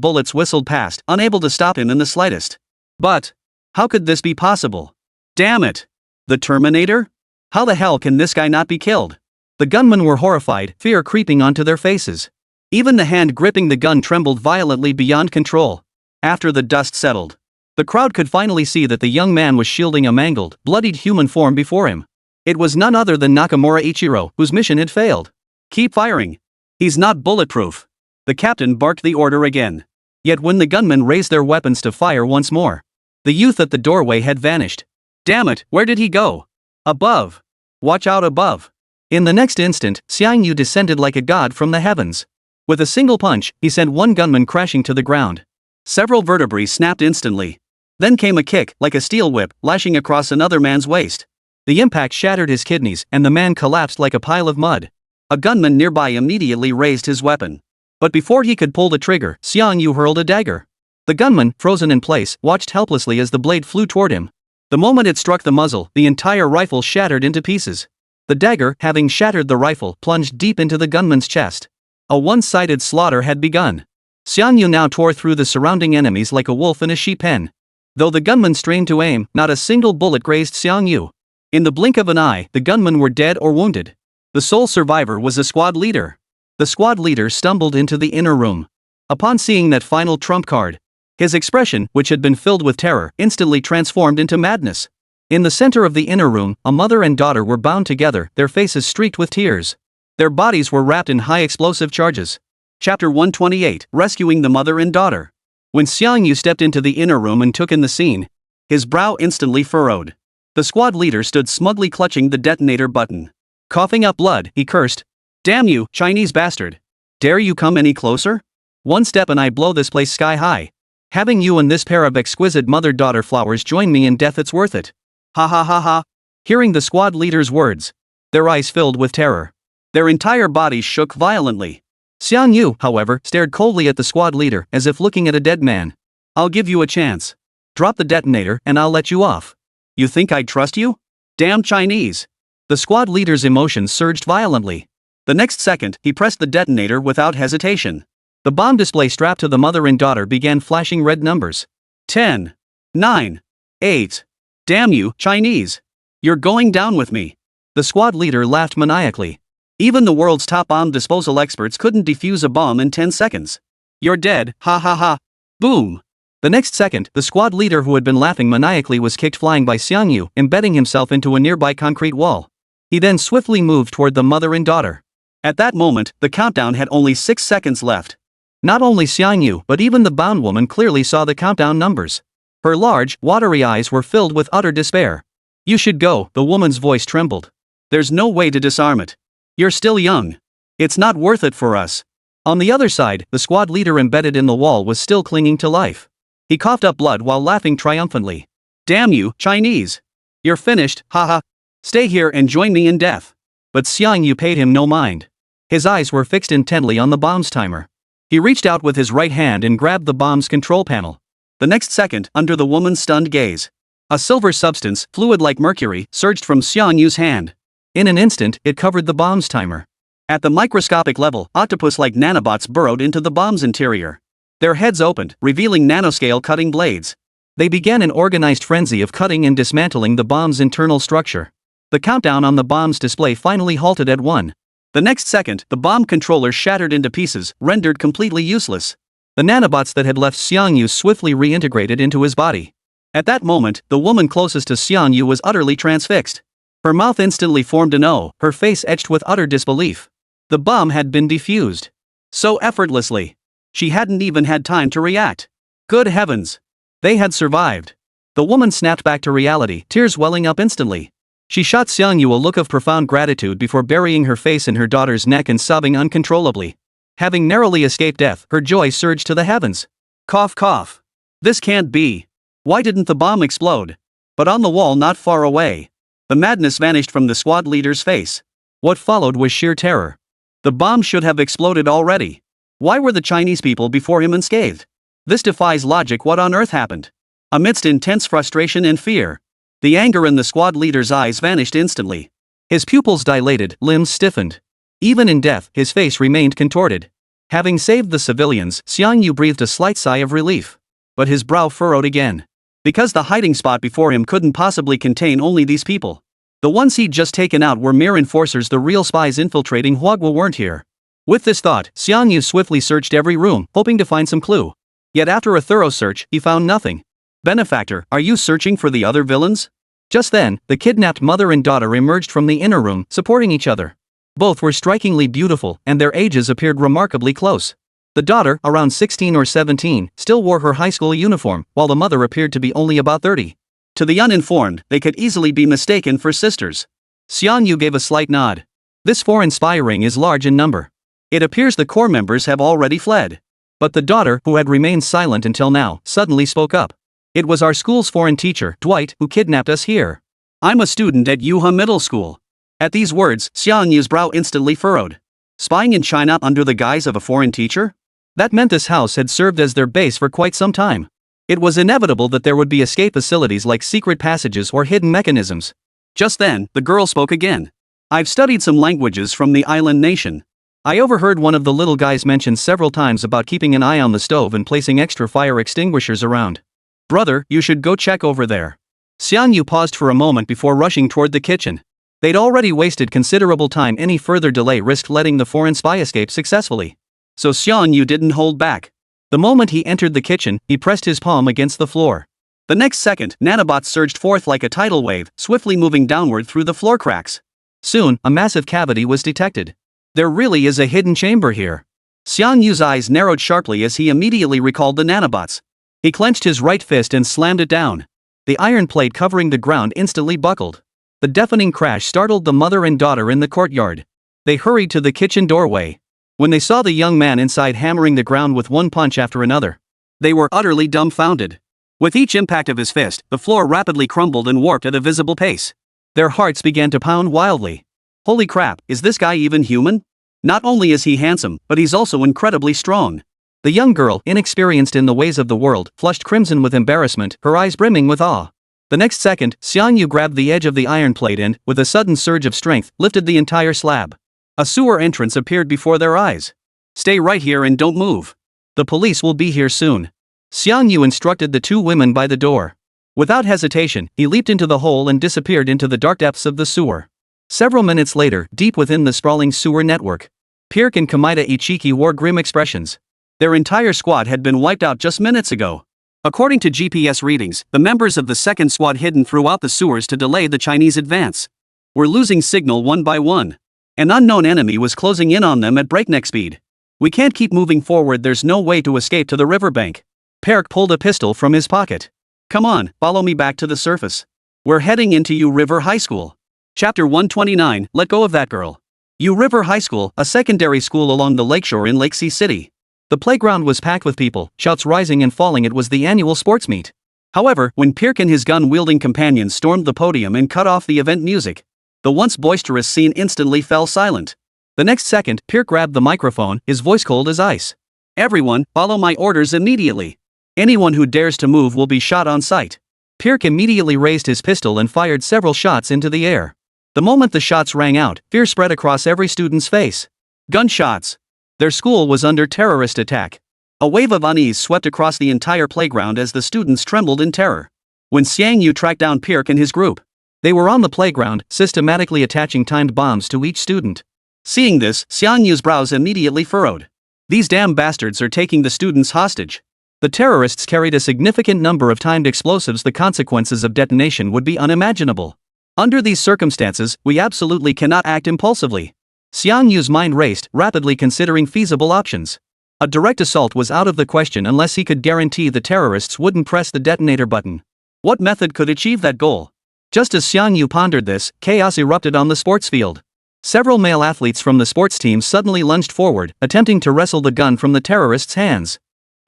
bullets whistled past, unable to stop him in the slightest. But how could this be possible? Damn it! The Terminator? How the hell can this guy not be killed? The gunmen were horrified, fear creeping onto their faces. Even the hand gripping the gun trembled violently beyond control. After the dust settled, the crowd could finally see that the young man was shielding a mangled, bloodied human form before him. It was none other than Nakamura Ichiro, whose mission had failed. Keep firing. He's not bulletproof. The captain barked the order again. Yet when the gunmen raised their weapons to fire once more, the youth at the doorway had vanished. Damn it, where did he go? Above. Watch out above. In the next instant, Xiangyu descended like a god from the heavens. With a single punch, he sent one gunman crashing to the ground. Several vertebrae snapped instantly. Then came a kick, like a steel whip, lashing across another man's waist. The impact shattered his kidneys, and the man collapsed like a pile of mud. A gunman nearby immediately raised his weapon. But before he could pull the trigger, Xiangyu hurled a dagger. The gunman, frozen in place, watched helplessly as the blade flew toward him. The moment it struck the muzzle, the entire rifle shattered into pieces. The dagger, having shattered the rifle, plunged deep into the gunman's chest. A one-sided slaughter had begun. Xiangyu now tore through the surrounding enemies like a wolf in a sheep pen. Though the gunman strained to aim, not a single bullet grazed Xiangyu. In the blink of an eye, the gunmen were dead or wounded. The sole survivor was a squad leader. The squad leader stumbled into the inner room. Upon seeing that final trump card, his expression, which had been filled with terror, instantly transformed into madness. In the center of the inner room, a mother and daughter were bound together, their faces streaked with tears. Their bodies were wrapped in high explosive charges. Chapter 128, Rescuing the Mother and Daughter. When Xiangyu stepped into the inner room and took in the scene, his brow instantly furrowed. The squad leader stood smugly clutching the detonator button. Coughing up blood, he cursed. Damn you, Chinese bastard. Dare you come any closer? One step and I blow this place sky high. Having you and this pair of exquisite mother-daughter flowers join me in death, it's worth it. Ha ha ha ha. Hearing the squad leader's words, their eyes filled with terror. Their entire bodies shook violently. Xiangyu, however, stared coldly at the squad leader, as if looking at a dead man. I'll give you a chance. Drop the detonator and I'll let you off. You think I'd trust you? Damn Chinese. The squad leader's emotions surged violently. The next second, he pressed the detonator without hesitation. The bomb display strapped to the mother and daughter began flashing red numbers. 10, 9, 8. Damn you, Chinese. You're going down with me. The squad leader laughed maniacally. Even the world's top bomb disposal experts couldn't defuse a bomb in 10 seconds. You're dead, ha ha ha. Boom. The next second, the squad leader who had been laughing maniacally was kicked flying by Xiangyu, embedding himself into a nearby concrete wall. He then swiftly moved toward the mother and daughter. At that moment, the countdown had only 6 seconds left. Not only Xiangyu but even the bound woman clearly saw the countdown numbers. Her large, watery eyes were filled with utter despair. You should go, the woman's voice trembled. There's no way to disarm it. You're still young. It's not worth it for us. On the other side, the squad leader embedded in the wall was still clinging to life. He coughed up blood while laughing triumphantly. Damn you, Chinese! You're finished, haha. Stay here and join me in death. But Xiangyu paid him no mind. His eyes were fixed intently on the bomb's timer. He reached out with his right hand and grabbed the bomb's control panel. The next second, under the woman's stunned gaze, a silver substance, fluid like mercury, surged from Xiangyu's hand. In an instant, it covered the bomb's timer. At the microscopic level, octopus-like nanobots burrowed into the bomb's interior. Their heads opened, revealing nanoscale cutting blades. They began an organized frenzy of cutting and dismantling the bomb's internal structure. The countdown on the bomb's display finally halted at 1. The next second, the bomb controller shattered into pieces, rendered completely useless. The nanobots that had left Xiangyu swiftly reintegrated into his body. At that moment, the woman closest to Xiangyu was utterly transfixed. Her mouth instantly formed an O, her face etched with utter disbelief. The bomb had been defused. So effortlessly. She hadn't even had time to react. Good heavens! They had survived. The woman snapped back to reality, tears welling up instantly. She shot Xiangyu a look of profound gratitude before burying her face in her daughter's neck and sobbing uncontrollably. Having narrowly escaped death, her joy surged to the heavens. Cough cough. This can't be. Why didn't the bomb explode? But on the wall not far away, the madness vanished from the squad leader's face. What followed was sheer terror. The bomb should have exploded already. Why were the Chinese people before him unscathed? This defies logic. What on earth happened? Amidst intense frustration and fear, the anger in the squad leader's eyes vanished instantly. His pupils dilated, limbs stiffened. Even in death, his face remained contorted. Having saved the civilians, Xiangyu breathed a slight sigh of relief. But his brow furrowed again. Because the hiding spot before him couldn't possibly contain only these people. The ones he'd just taken out were mere enforcers. The real spies infiltrating Huagua weren't here. With this thought, Xiangyu swiftly searched every room, hoping to find some clue. Yet after a thorough search, he found nothing. Benefactor, are you searching for the other villains? Just then, the kidnapped mother and daughter emerged from the inner room, supporting each other. Both were strikingly beautiful, and their ages appeared remarkably close. The daughter, around 16 or 17, still wore her high school uniform, while the mother appeared to be only about 30. To the uninformed, they could easily be mistaken for sisters. Xiangyu gave a slight nod. This foreign spy ring is large in number. It appears the core members have already fled. But the daughter, who had remained silent until now, suddenly spoke up. It was our school's foreign teacher, Dwight, who kidnapped us here. I'm a student at Yuha Middle School. At these words, Xiangyu's brow instantly furrowed. Spying in China under the guise of a foreign teacher? That meant this house had served as their base for quite some time. It was inevitable that there would be escape facilities like secret passages or hidden mechanisms. Just then, the girl spoke again. I've studied some languages from the island nation. I overheard one of the little guys mention several times about keeping an eye on the stove and placing extra fire extinguishers around. Brother, you should go check over there. Xiangyu paused for a moment before rushing toward the kitchen. They'd already wasted considerable time. Any further delay risked letting the foreign spy escape successfully. So Xiangyu didn't hold back. The moment he entered the kitchen, he pressed his palm against the floor. The next second, nanobots surged forth like a tidal wave, swiftly moving downward through the floor cracks. Soon, a massive cavity was detected. There really is a hidden chamber here. Xiangyu's eyes narrowed sharply as he immediately recalled the nanobots. He clenched his right fist and slammed it down. The iron plate covering the ground instantly buckled. The deafening crash startled the mother and daughter in the courtyard. They hurried to the kitchen doorway. When they saw the young man inside hammering the ground with one punch after another, they were utterly dumbfounded. With each impact of his fist, the floor rapidly crumbled and warped at a visible pace. Their hearts began to pound wildly. Holy crap, is this guy even human? Not only is he handsome, but he's also incredibly strong. The young girl, inexperienced in the ways of the world, flushed crimson with embarrassment, her eyes brimming with awe. The next second, Xiangyu grabbed the edge of the iron plate and, with a sudden surge of strength, lifted the entire slab. A sewer entrance appeared before their eyes. Stay right here and don't move. The police will be here soon. Xiangyu instructed the two women by the door. Without hesitation, he leaped into the hole and disappeared into the dark depths of the sewer. Several minutes later, deep within the sprawling sewer network, Pirk and Kamida Ichiki wore grim expressions. Their entire squad had been wiped out just minutes ago. According to GPS readings, the members of the second squad hidden throughout the sewers to delay the Chinese advance were losing signal one by one. An unknown enemy was closing in on them at breakneck speed. We can't keep moving forward, there's no way to escape to the riverbank. Pirk pulled a pistol from his pocket. Come on, follow me back to the surface. We're heading into U River High School. Chapter 129, Let Go of That Girl. U River High School, a secondary school along the lakeshore in Lake Sea City. The playground was packed with people, shouts rising and falling. It was the annual sports meet. However, when Pirk and his gun-wielding companions stormed the podium and cut off the event music, the once boisterous scene instantly fell silent. The next second, Pirk grabbed the microphone, his voice cold as ice. Everyone, follow my orders immediately. Anyone who dares to move will be shot on sight. Pirk immediately raised his pistol and fired several shots into the air. The moment the shots rang out, fear spread across every student's face. Gunshots! Their school was under terrorist attack. A wave of unease swept across the entire playground as the students trembled in terror. When Xiangyu tracked down Pirk and his group, they were on the playground, systematically attaching timed bombs to each student. Seeing this, Xiangyu's brows immediately furrowed. These damn bastards are taking the students hostage. The terrorists carried a significant number of timed explosives. The consequences of detonation would be unimaginable. Under these circumstances, we absolutely cannot act impulsively. Xiangyu's mind raced, rapidly considering feasible options. A direct assault was out of the question unless he could guarantee the terrorists wouldn't press the detonator button. What method could achieve that goal? Just as Xiangyu pondered this, chaos erupted on the sports field. Several male athletes from the sports team suddenly lunged forward, attempting to wrestle the gun from the terrorists' hands.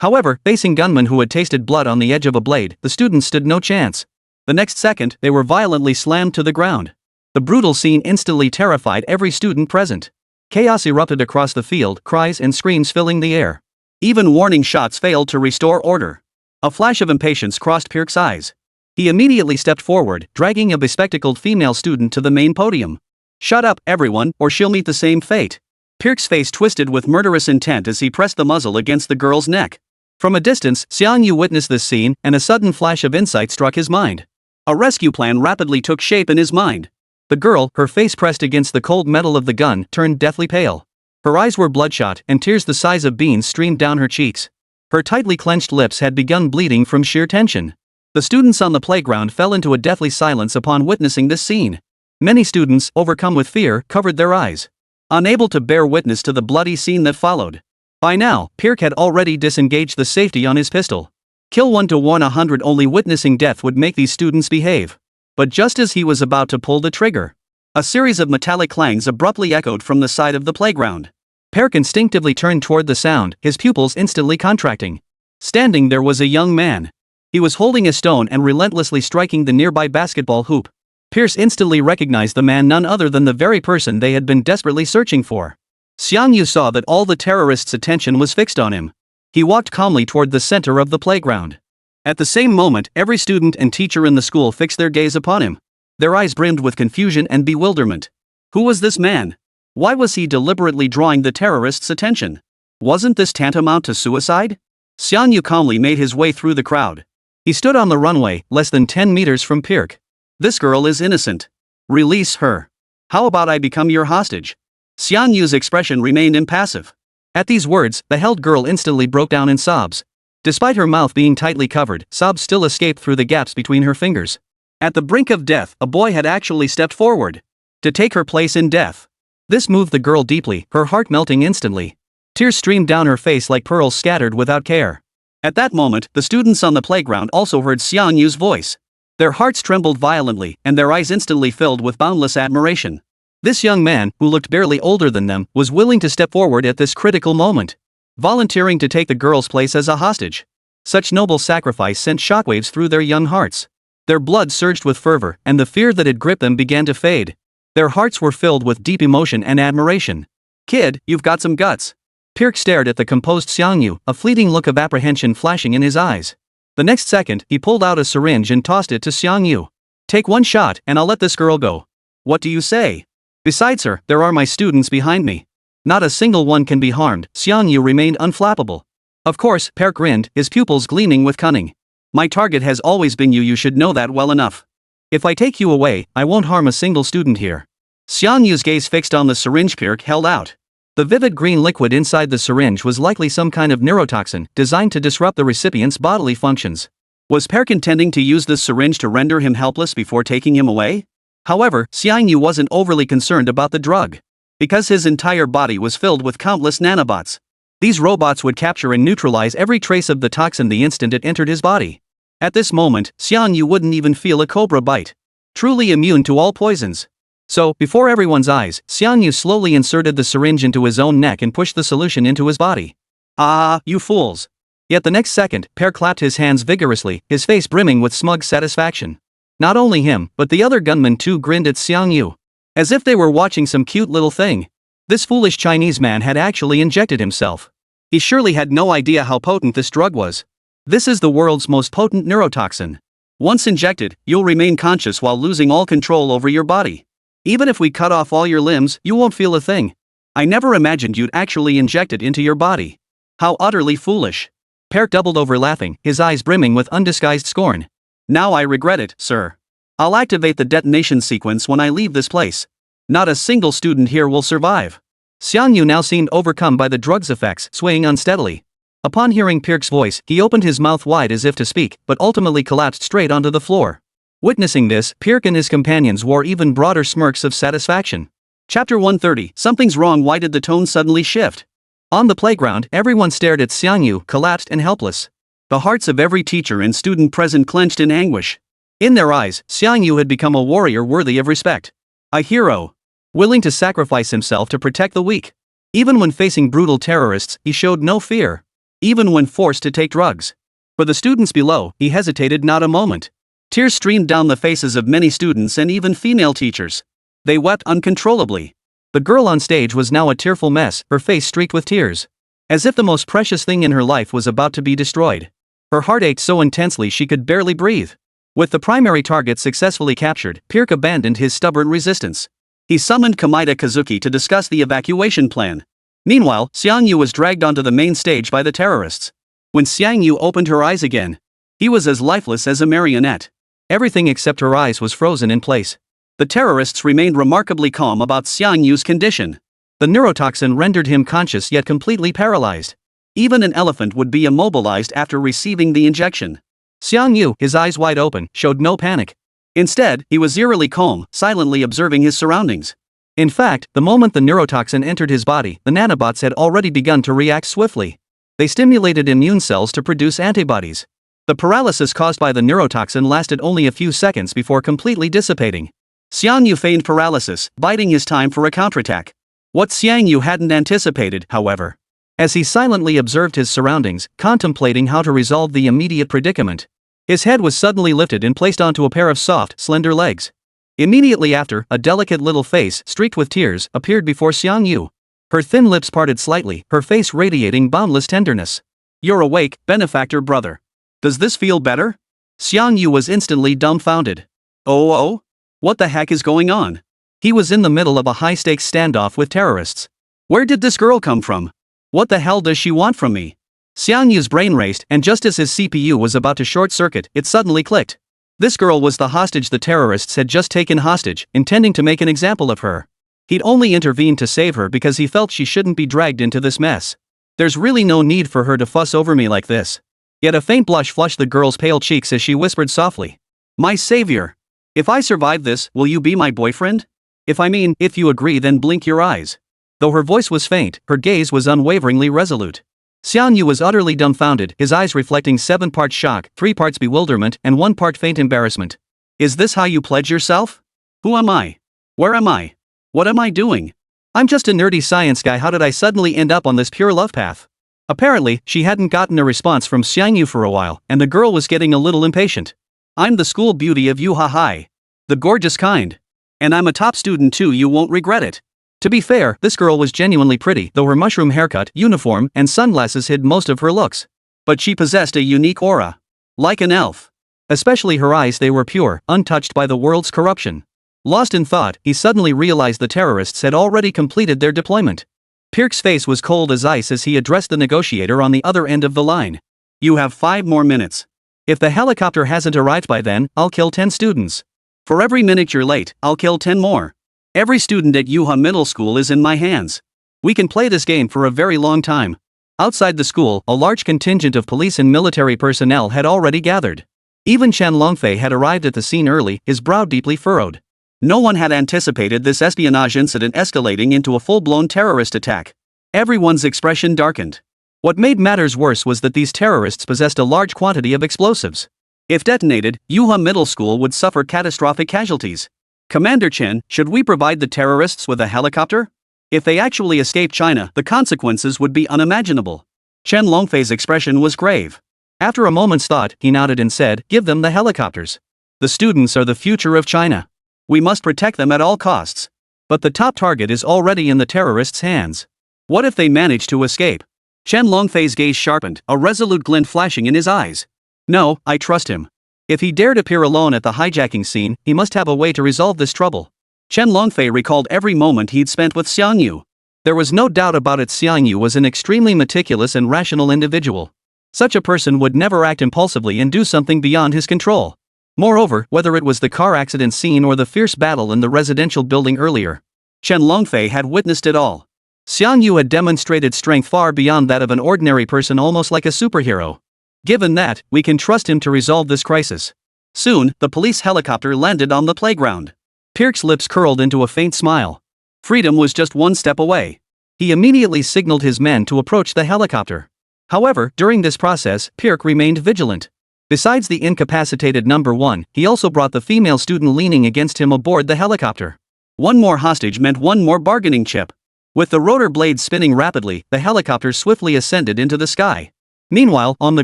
However, facing gunmen who had tasted blood on the edge of a blade, the students stood no chance. The next second, they were violently slammed to the ground. The brutal scene instantly terrified every student present. Chaos erupted across the field, cries and screams filling the air. Even warning shots failed to restore order. A flash of impatience crossed Pirk's eyes. He immediately stepped forward, dragging a bespectacled female student to the main podium. Shut up, everyone, or she'll meet the same fate. Pirk's face twisted with murderous intent as he pressed the muzzle against the girl's neck. From a distance, Xiangyu witnessed this scene, and a sudden flash of insight struck his mind. A rescue plan rapidly took shape in his mind. The girl, her face pressed against the cold metal of the gun, turned deathly pale. Her eyes were bloodshot, and tears the size of beans streamed down her cheeks. Her tightly clenched lips had begun bleeding from sheer tension. The students on the playground fell into a deathly silence upon witnessing this scene. Many students, overcome with fear, covered their eyes, unable to bear witness to the bloody scene that followed. By now, Pirk had already disengaged the safety on his pistol. Kill 1 to 100, only witnessing death would make these students behave. But just as he was about to pull the trigger, a series of metallic clangs abruptly echoed from the side of the playground. Pirk instinctively turned toward the sound, his pupils instantly contracting. Standing there was a young man. He was holding a stone and relentlessly striking the nearby basketball hoop. Pierce instantly recognized the man, none other than the very person they had been desperately searching for. Xiangyu saw that all the terrorists' attention was fixed on him. He walked calmly toward the center of the playground. At the same moment, every student and teacher in the school fixed their gaze upon him. Their eyes brimmed with confusion and bewilderment. Who was this man? Why was he deliberately drawing the terrorists' attention? Wasn't this tantamount to suicide? Xiangyu calmly made his way through the crowd. He stood on the runway, less than 10 meters from Pirk. This girl is innocent. Release her. How about I become your hostage? Xiangyu's expression remained impassive. At these words, the held girl instantly broke down in sobs. Despite her mouth being tightly covered, sobs still escaped through the gaps between her fingers. At the brink of death, a boy had actually stepped forward to take her place in death. This moved the girl deeply, her heart melting instantly. Tears streamed down her face like pearls scattered without care. At that moment, the students on the playground also heard Xiangyu's voice. Their hearts trembled violently, and their eyes instantly filled with boundless admiration. This young man, who looked barely older than them, was willing to step forward at this critical moment, volunteering to take the girl's place as a hostage. Such noble sacrifice sent shockwaves through their young hearts. Their blood surged with fervor, and the fear that had gripped them began to fade. Their hearts were filled with deep emotion and admiration. Kid, you've got some guts. Pirk stared at the composed Xiangyu, a fleeting look of apprehension flashing in his eyes. The next second, he pulled out a syringe and tossed it to Xiangyu. Take one shot, and I'll let this girl go. What do you say? Besides her, there are my students behind me. Not a single one can be harmed. Xiangyu remained unflappable. Of course, Pirk grinned, his pupils gleaming with cunning. My target has always been you should know that well enough. If I take you away, I won't harm a single student here. Xiangyu's gaze fixed on the syringe Pirk held out. The vivid green liquid inside the syringe was likely some kind of neurotoxin designed to disrupt the recipient's bodily functions. Was Pirk intending to use this syringe to render him helpless before taking him away? However, Xiangyu wasn't overly concerned about the drug. Because his entire body was filled with countless nanobots. These robots would capture and neutralize every trace of the toxin the instant it entered his body. At this moment, Xiangyu wouldn't even feel a cobra bite. Truly immune to all poisons. So, before everyone's eyes, Xiangyu slowly inserted the syringe into his own neck and pushed the solution into his body. Ah, you fools. Yet the next second, Pirk clapped his hands vigorously, his face brimming with smug satisfaction. Not only him, but the other gunmen too grinned at Xiangyu. As if they were watching some cute little thing. This foolish Chinese man had actually injected himself. He surely had no idea how potent this drug was. This is the world's most potent neurotoxin. Once injected, you'll remain conscious while losing all control over your body. Even if we cut off all your limbs, you won't feel a thing. I never imagined you'd actually inject it into your body. How utterly foolish. Pirk doubled over laughing, his eyes brimming with undisguised scorn. Now I regret it, sir. I'll activate the detonation sequence when I leave this place. Not a single student here will survive. Xiangyu now seemed overcome by the drug's effects, swaying unsteadily. Upon hearing Pirk's voice, he opened his mouth wide as if to speak, but ultimately collapsed straight onto the floor. Witnessing this, Pirk and his companions wore even broader smirks of satisfaction. Chapter 130. Something's wrong. Why did the tone suddenly shift? On the playground, everyone stared at Xiangyu, collapsed and helpless. The hearts of every teacher and student present clenched in anguish. In their eyes, Xiangyu had become a warrior worthy of respect. A hero. Willing to sacrifice himself to protect the weak. Even when facing brutal terrorists, he showed no fear. Even when forced to take drugs. For the students below, he hesitated not a moment. Tears streamed down the faces of many students and even female teachers. They wept uncontrollably. The girl on stage was now a tearful mess, her face streaked with tears. As if the most precious thing in her life was about to be destroyed. Her heart ached so intensely she could barely breathe. With the primary target successfully captured, Pirk abandoned his stubborn resistance. He summoned Kamida Kazuki to discuss the evacuation plan. Meanwhile, Xiangyu was dragged onto the main stage by the terrorists. When Xiangyu opened her eyes again, he was as lifeless as a marionette. Everything except her eyes was frozen in place. The terrorists remained remarkably calm about Xiangyu's condition. The neurotoxin rendered him conscious yet completely paralyzed. Even an elephant would be immobilized after receiving the injection. Xiangyu, his eyes wide open, showed no panic. Instead, he was eerily calm, silently observing his surroundings. In fact, the moment the neurotoxin entered his body, the nanobots had already begun to react swiftly. They stimulated immune cells to produce antibodies. The paralysis caused by the neurotoxin lasted only a few seconds before completely dissipating. Xiangyu feigned paralysis, biding his time for a counterattack. What Xiangyu hadn't anticipated, however. As he silently observed his surroundings, contemplating how to resolve the immediate predicament, his head was suddenly lifted and placed onto a pair of soft, slender legs. Immediately after, a delicate little face, streaked with tears, appeared before Xiangyu. Her thin lips parted slightly, her face radiating boundless tenderness. You're awake, benefactor brother. Does this feel better? Xiangyu was instantly dumbfounded. Oh? What the heck is going on? He was in the middle of a high-stakes standoff with terrorists. Where did this girl come from? What the hell does she want from me? Xiangyu's brain raced, and just as his CPU was about to short-circuit, it suddenly clicked. This girl was the hostage the terrorists had just taken hostage, intending to make an example of her. He'd only intervened to save her because he felt she shouldn't be dragged into this mess. There's really no need for her to fuss over me like this. Yet a faint blush flushed the girl's pale cheeks as she whispered softly. My savior. If I survive this, will you be my boyfriend? If you agree, then blink your eyes. Though her voice was faint, her gaze was unwaveringly resolute. Xiangyu was utterly dumbfounded, his eyes reflecting 7 parts shock, 3 parts bewilderment, and 1 part faint embarrassment. Is this how you pledge yourself? Who am I? Where am I? What am I doing? I'm just a nerdy science guy. How did I suddenly end up on this pure love path? Apparently, she hadn't gotten a response from Xiangyu for a while, and the girl was getting a little impatient. I'm the school beauty of you, ha. The gorgeous kind. And I'm a top student too, you won't regret it. To be fair, this girl was genuinely pretty, though her mushroom haircut, uniform, and sunglasses hid most of her looks. But she possessed a unique aura. Like an elf. Especially her eyes, they were pure, untouched by the world's corruption. Lost in thought, he suddenly realized the terrorists had already completed their deployment. Pirk's face was cold as ice as he addressed the negotiator on the other end of the line. You have 5 more minutes. If the helicopter hasn't arrived by then, I'll kill 10 students. For every minute you're late, I'll kill 10 more. Every student at Yuha Middle School is in my hands. We can play this game for a very long time. Outside the school, a large contingent of police and military personnel had already gathered. Even Chen Longfei had arrived at the scene early, his brow deeply furrowed. No one had anticipated this espionage incident escalating into a full-blown terrorist attack. Everyone's expression darkened. What made matters worse was that these terrorists possessed a large quantity of explosives. If detonated, Yuha Middle School would suffer catastrophic casualties. Commander Chen, should we provide the terrorists with a helicopter? If they actually escape China, the consequences would be unimaginable. Chen Longfei's expression was grave. After a moment's thought, he nodded and said, "Give them the helicopters. The students are the future of China. We must protect them at all costs. But the top target is already in the terrorists' hands. What if they manage to escape?" Chen Longfei's gaze sharpened, a resolute glint flashing in his eyes. "No, I trust him. If he dared appear alone at the hijacking scene, he must have a way to resolve this trouble." Chen Longfei recalled every moment he'd spent with Xiangyu. There was no doubt about it, Xiangyu was an extremely meticulous and rational individual. Such a person would never act impulsively and do something beyond his control. Moreover, whether it was the car accident scene or the fierce battle in the residential building earlier, Chen Longfei had witnessed it all. Xiangyu had demonstrated strength far beyond that of an ordinary person, almost like a superhero. Given that, we can trust him to resolve this crisis. Soon, the police helicopter landed on the playground. Pirk's lips curled into a faint smile. Freedom was just one step away. He immediately signaled his men to approach the helicopter. However, during this process, Pirk remained vigilant. Besides the incapacitated number 1, he also brought the female student leaning against him aboard the helicopter. One more hostage meant one more bargaining chip. With the rotor blades spinning rapidly, the helicopter swiftly ascended into the sky. Meanwhile, on the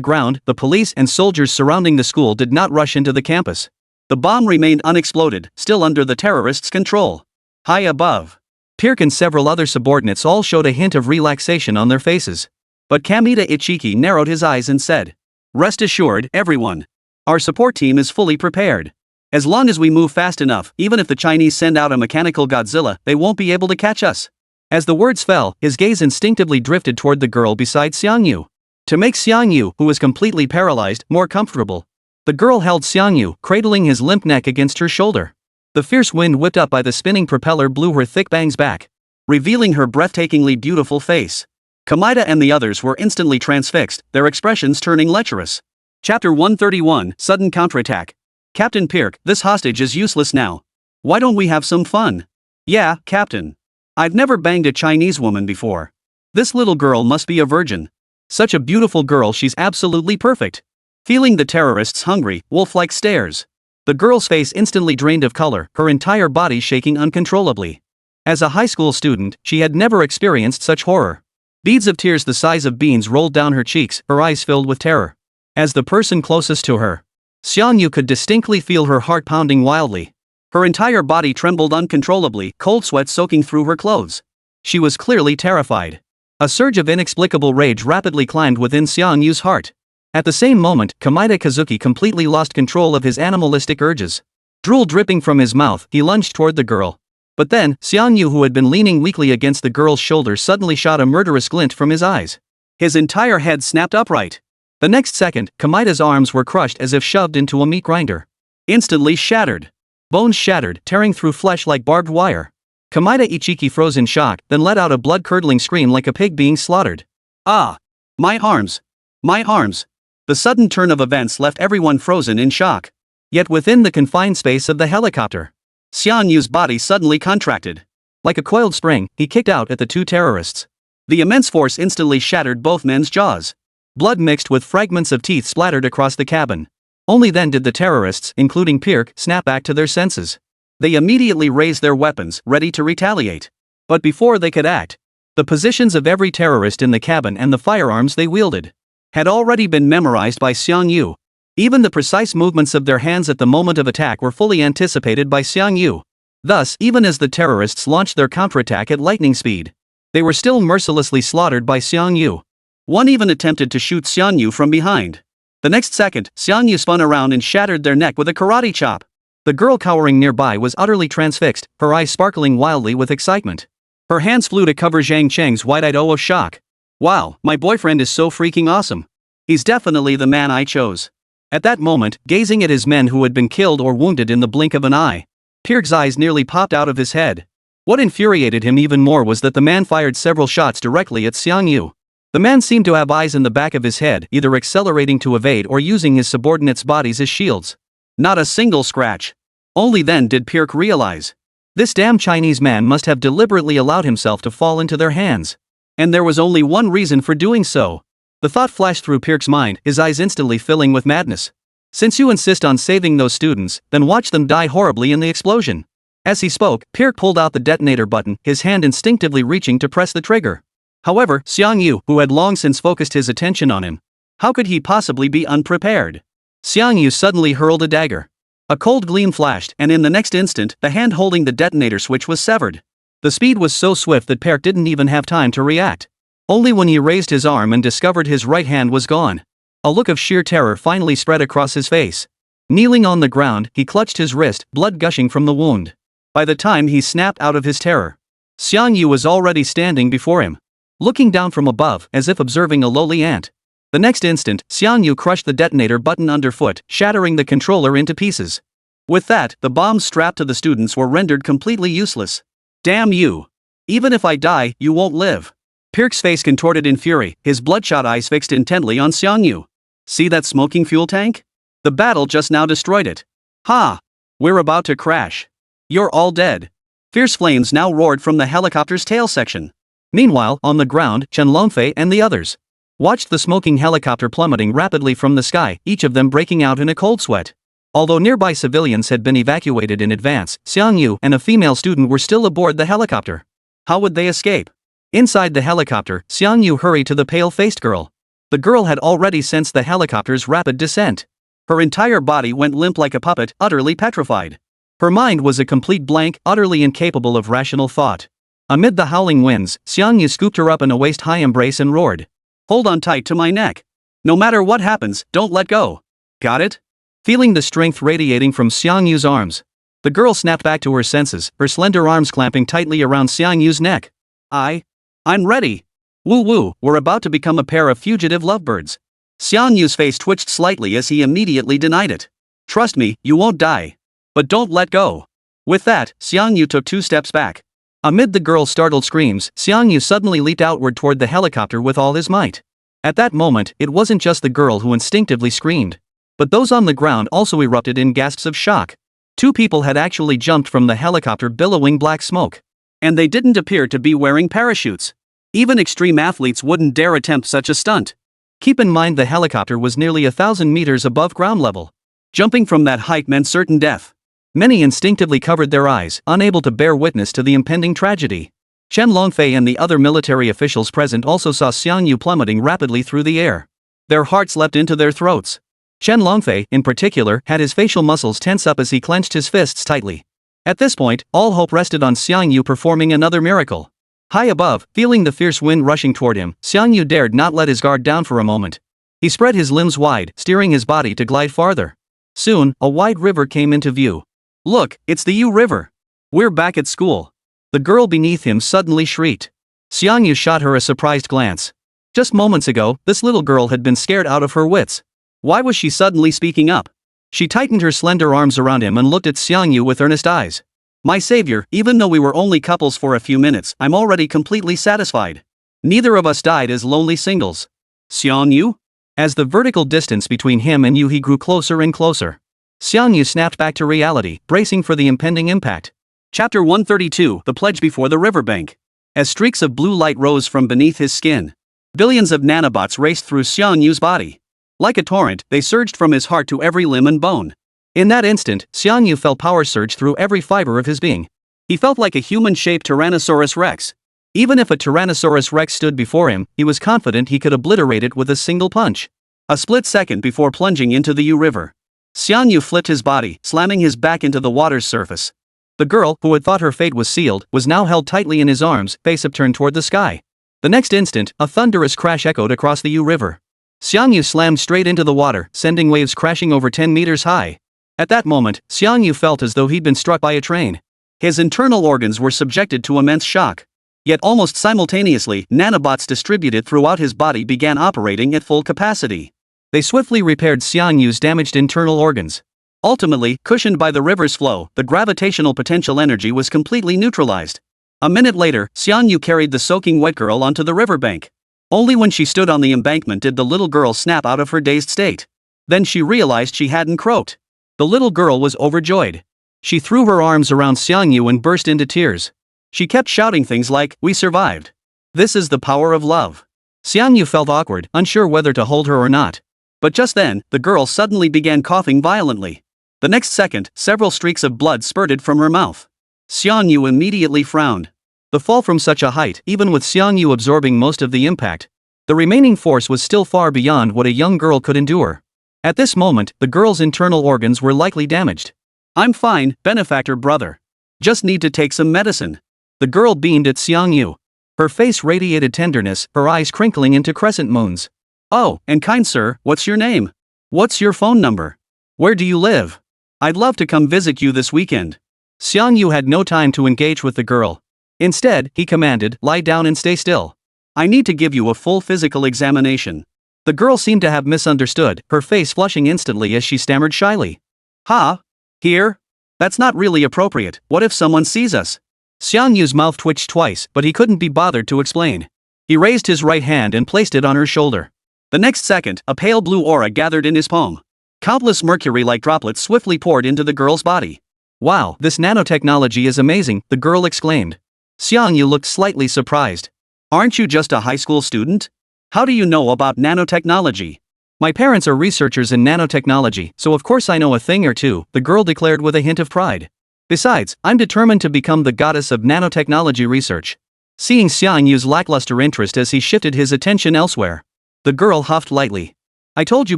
ground, the police and soldiers surrounding the school did not rush into the campus. The bomb remained unexploded, still under the terrorists' control. High above, Pirk and several other subordinates all showed a hint of relaxation on their faces. But Kamita Ichiki narrowed his eyes and said, "Rest assured, everyone. Our support team is fully prepared. As long as we move fast enough, even if the Chinese send out a mechanical Godzilla, they won't be able to catch us." As the words fell, his gaze instinctively drifted toward the girl beside Xiangyu. To make Xiangyu, who was completely paralyzed, more comfortable, the girl held Xiangyu, cradling his limp neck against her shoulder. The fierce wind whipped up by the spinning propeller blew her thick bangs back, revealing her breathtakingly beautiful face. Kamita and the others were instantly transfixed, their expressions turning lecherous. Chapter 131, Sudden Counterattack. "Captain Pirk, this hostage is useless now. Why don't we have some fun?" "Yeah, Captain. I've never banged a Chinese woman before. This little girl must be a virgin. Such a beautiful girl, she's absolutely perfect." Feeling the terrorists' hungry, wolf-like stares, the girl's face instantly drained of color, her entire body shaking uncontrollably. As a high school student, she had never experienced such horror. Beads of tears the size of beans rolled down her cheeks, her eyes filled with terror. As the person closest to her, Xiangyu could distinctly feel her heart pounding wildly. Her entire body trembled uncontrollably, cold sweat soaking through her clothes. She was clearly terrified. A surge of inexplicable rage rapidly climbed within Xiangyu's heart. At the same moment, Kamita Kazuki completely lost control of his animalistic urges. Drool dripping from his mouth, he lunged toward the girl. But then, Xiangyu, who had been leaning weakly against the girl's shoulder, suddenly shot a murderous glint from his eyes. His entire head snapped upright. The next second, Kamita's arms were crushed as if shoved into a meat grinder. Instantly shattered. Bones shattered, tearing through flesh like barbed wire. Kamita Ichiki froze in shock, then let out a blood-curdling scream like a pig being slaughtered. "Ah! My arms! My arms!" The sudden turn of events left everyone frozen in shock. Yet within the confined space of the helicopter, Xianyu's body suddenly contracted. Like a coiled spring, he kicked out at the two terrorists. The immense force instantly shattered both men's jaws. Blood mixed with fragments of teeth splattered across the cabin. Only then did the terrorists, including Pirk, snap back to their senses. They immediately raised their weapons, ready to retaliate. But before they could act, the positions of every terrorist in the cabin and the firearms they wielded had already been memorized by Xiangyu. Even the precise movements of their hands at the moment of attack were fully anticipated by Xiangyu. Thus, even as the terrorists launched their counterattack at lightning speed, they were still mercilessly slaughtered by Xiangyu. One even attempted to shoot Xiangyu from behind. The next second, Xiangyu spun around and shattered their neck with a karate chop. The girl cowering nearby was utterly transfixed, her eyes sparkling wildly with excitement. Her hands flew to cover Zhang Cheng's wide-eyed O of shock. "Wow, my boyfriend is so freaking awesome. He's definitely the man I chose." At that moment, gazing at his men who had been killed or wounded in the blink of an eye, Pirk's eyes nearly popped out of his head. What infuriated him even more was that the man fired several shots directly at Xiangyu. The man seemed to have eyes in the back of his head, either accelerating to evade or using his subordinates' bodies as shields. Not a single scratch. Only then did Pirk realize. This damn Chinese man must have deliberately allowed himself to fall into their hands. And there was only one reason for doing so. The thought flashed through Pirk's mind, his eyes instantly filling with madness. Since you insist on saving those students, then watch them die horribly in the explosion. As he spoke, Pirk pulled out the detonator button, his hand instinctively reaching to press the trigger. However, Xiangyu, who had long since focused his attention on him, how could he possibly be unprepared? Xiangyu suddenly hurled a dagger. A cold gleam flashed, and in the next instant, the hand holding the detonator switch was severed. The speed was so swift that Pirk didn't even have time to react. Only when he raised his arm and discovered his right hand was gone. A look of sheer terror finally spread across his face. Kneeling on the ground, he clutched his wrist, blood gushing from the wound. By the time he snapped out of his terror, Xiangyu was already standing before him, looking down from above, as if observing a lowly ant. The next instant, Xiangyu crushed the detonator button underfoot, shattering the controller into pieces. With that, the bombs strapped to the students were rendered completely useless. Damn you! Even if I die, you won't live. Pirk's face contorted in fury, his bloodshot eyes fixed intently on Xiangyu. See that smoking fuel tank? The battle just now destroyed it. Ha! We're about to crash. You're all dead. Fierce flames now roared from the helicopter's tail section. Meanwhile, on the ground, Chen Longfei and the others watched the smoking helicopter plummeting rapidly from the sky, each of them breaking out in a cold sweat. Although nearby civilians had been evacuated in advance, Xiangyu and a female student were still aboard the helicopter. How would they escape? Inside the helicopter, Xiangyu hurried to the pale-faced girl. The girl had already sensed the helicopter's rapid descent. Her entire body went limp like a puppet, utterly petrified. Her mind was a complete blank, utterly incapable of rational thought. Amid the howling winds, Xiangyu scooped her up in a waist-high embrace and roared. Hold on tight to my neck. No matter what happens, don't let go. Got it? Feeling the strength radiating from Xiangyu's arms, the girl snapped back to her senses, her slender arms clamping tightly around Xiangyu's neck. I'm ready. Woo-woo, we're about to become a pair of fugitive lovebirds. Xiangyu's face twitched slightly as he immediately denied it. Trust me, you won't die. But don't let go. With that, Xiangyu took 2 steps back. Amid the girl's startled screams, Xiangyu suddenly leaped outward toward the helicopter with all his might. At that moment, it wasn't just the girl who instinctively screamed, but those on the ground also erupted in gasps of shock. 2 people had actually jumped from the helicopter billowing black smoke. And they didn't appear to be wearing parachutes. Even extreme athletes wouldn't dare attempt such a stunt. Keep in mind the helicopter was nearly 1,000 meters above ground level. Jumping from that height meant certain death. Many instinctively covered their eyes, unable to bear witness to the impending tragedy. Chen Longfei and the other military officials present also saw Xiangyu plummeting rapidly through the air. Their hearts leapt into their throats. Chen Longfei, in particular, had his facial muscles tense up as he clenched his fists tightly. At this point, all hope rested on Xiangyu performing another miracle. High above, feeling the fierce wind rushing toward him, Xiangyu dared not let his guard down for a moment. He spread his limbs wide, steering his body to glide farther. Soon, a wide river came into view. Look, it's the Yu River. We're back at school. The girl beneath him suddenly shrieked. Xiangyu shot her a surprised glance. Just moments ago, this little girl had been scared out of her wits. Why was she suddenly speaking up? She tightened her slender arms around him and looked at Xiangyu with earnest eyes. My savior, even though we were only couples for a few minutes, I'm already completely satisfied. Neither of us died as lonely singles. Xiangyu? As the vertical distance between him and Yu grew closer and closer, Xiangyu snapped back to reality, bracing for the impending impact. Chapter 132, The Pledge Before the Riverbank. As streaks of blue light rose from beneath his skin, billions of nanobots raced through Xiangyu's body. Like a torrent, they surged from his heart to every limb and bone. In that instant, Xiangyu felt power surge through every fiber of his being. He felt like a human-shaped Tyrannosaurus Rex. Even if a Tyrannosaurus Rex stood before him, he was confident he could obliterate it with a single punch. A split second before plunging into the Yu River, Xiangyu flipped his body, slamming his back into the water's surface. The girl, who had thought her fate was sealed, was now held tightly in his arms, face upturned toward the sky. The next instant, a thunderous crash echoed across the Yu River. Xiangyu slammed straight into the water, sending waves crashing over 10 meters high. At that moment, Xiangyu felt as though he'd been struck by a train. His internal organs were subjected to immense shock. Yet almost simultaneously, nanobots distributed throughout his body began operating at full capacity. They swiftly repaired Xiangyu's damaged internal organs. Ultimately, cushioned by the river's flow, the gravitational potential energy was completely neutralized. A minute later, Xiangyu carried the soaking wet girl onto the riverbank. Only when she stood on the embankment did the little girl snap out of her dazed state. Then she realized she hadn't croaked. The little girl was overjoyed. She threw her arms around Xiangyu and burst into tears. She kept shouting things like, "We survived. This is the power of love." Xiangyu felt awkward, unsure whether to hold her or not. But just then, the girl suddenly began coughing violently. The next second, several streaks of blood spurted from her mouth. Xiangyu immediately frowned. The fall from such a height, even with Xiangyu absorbing most of the impact, the remaining force was still far beyond what a young girl could endure. At this moment, the girl's internal organs were likely damaged. "I'm fine, benefactor brother. Just need to take some medicine." The girl beamed at Xiangyu. Her face radiated tenderness, her eyes crinkling into crescent moons. "Oh, and kind sir, what's your name? What's your phone number? Where do you live? I'd love to come visit you this weekend." Xiangyu had no time to engage with the girl. Instead, he commanded, "Lie down and stay still. I need to give you a full physical examination." The girl seemed to have misunderstood, her face flushing instantly as she stammered shyly. "Huh? Here? That's not really appropriate. What if someone sees us?" Xiangyu's mouth twitched twice, but he couldn't be bothered to explain. He raised his right hand and placed it on her shoulder. The next second, a pale blue aura gathered in his palm. Countless mercury-like droplets swiftly poured into the girl's body. "Wow, this nanotechnology is amazing," the girl exclaimed. Xiangyu looked slightly surprised. "Aren't you just a high school student? How do you know about nanotechnology?" "My parents are researchers in nanotechnology, so of course I know a thing or two," the girl declared with a hint of pride. "Besides, I'm determined to become the goddess of nanotechnology research." Seeing Xiangyu's lackluster interest as he shifted his attention elsewhere, the girl huffed lightly. "I told you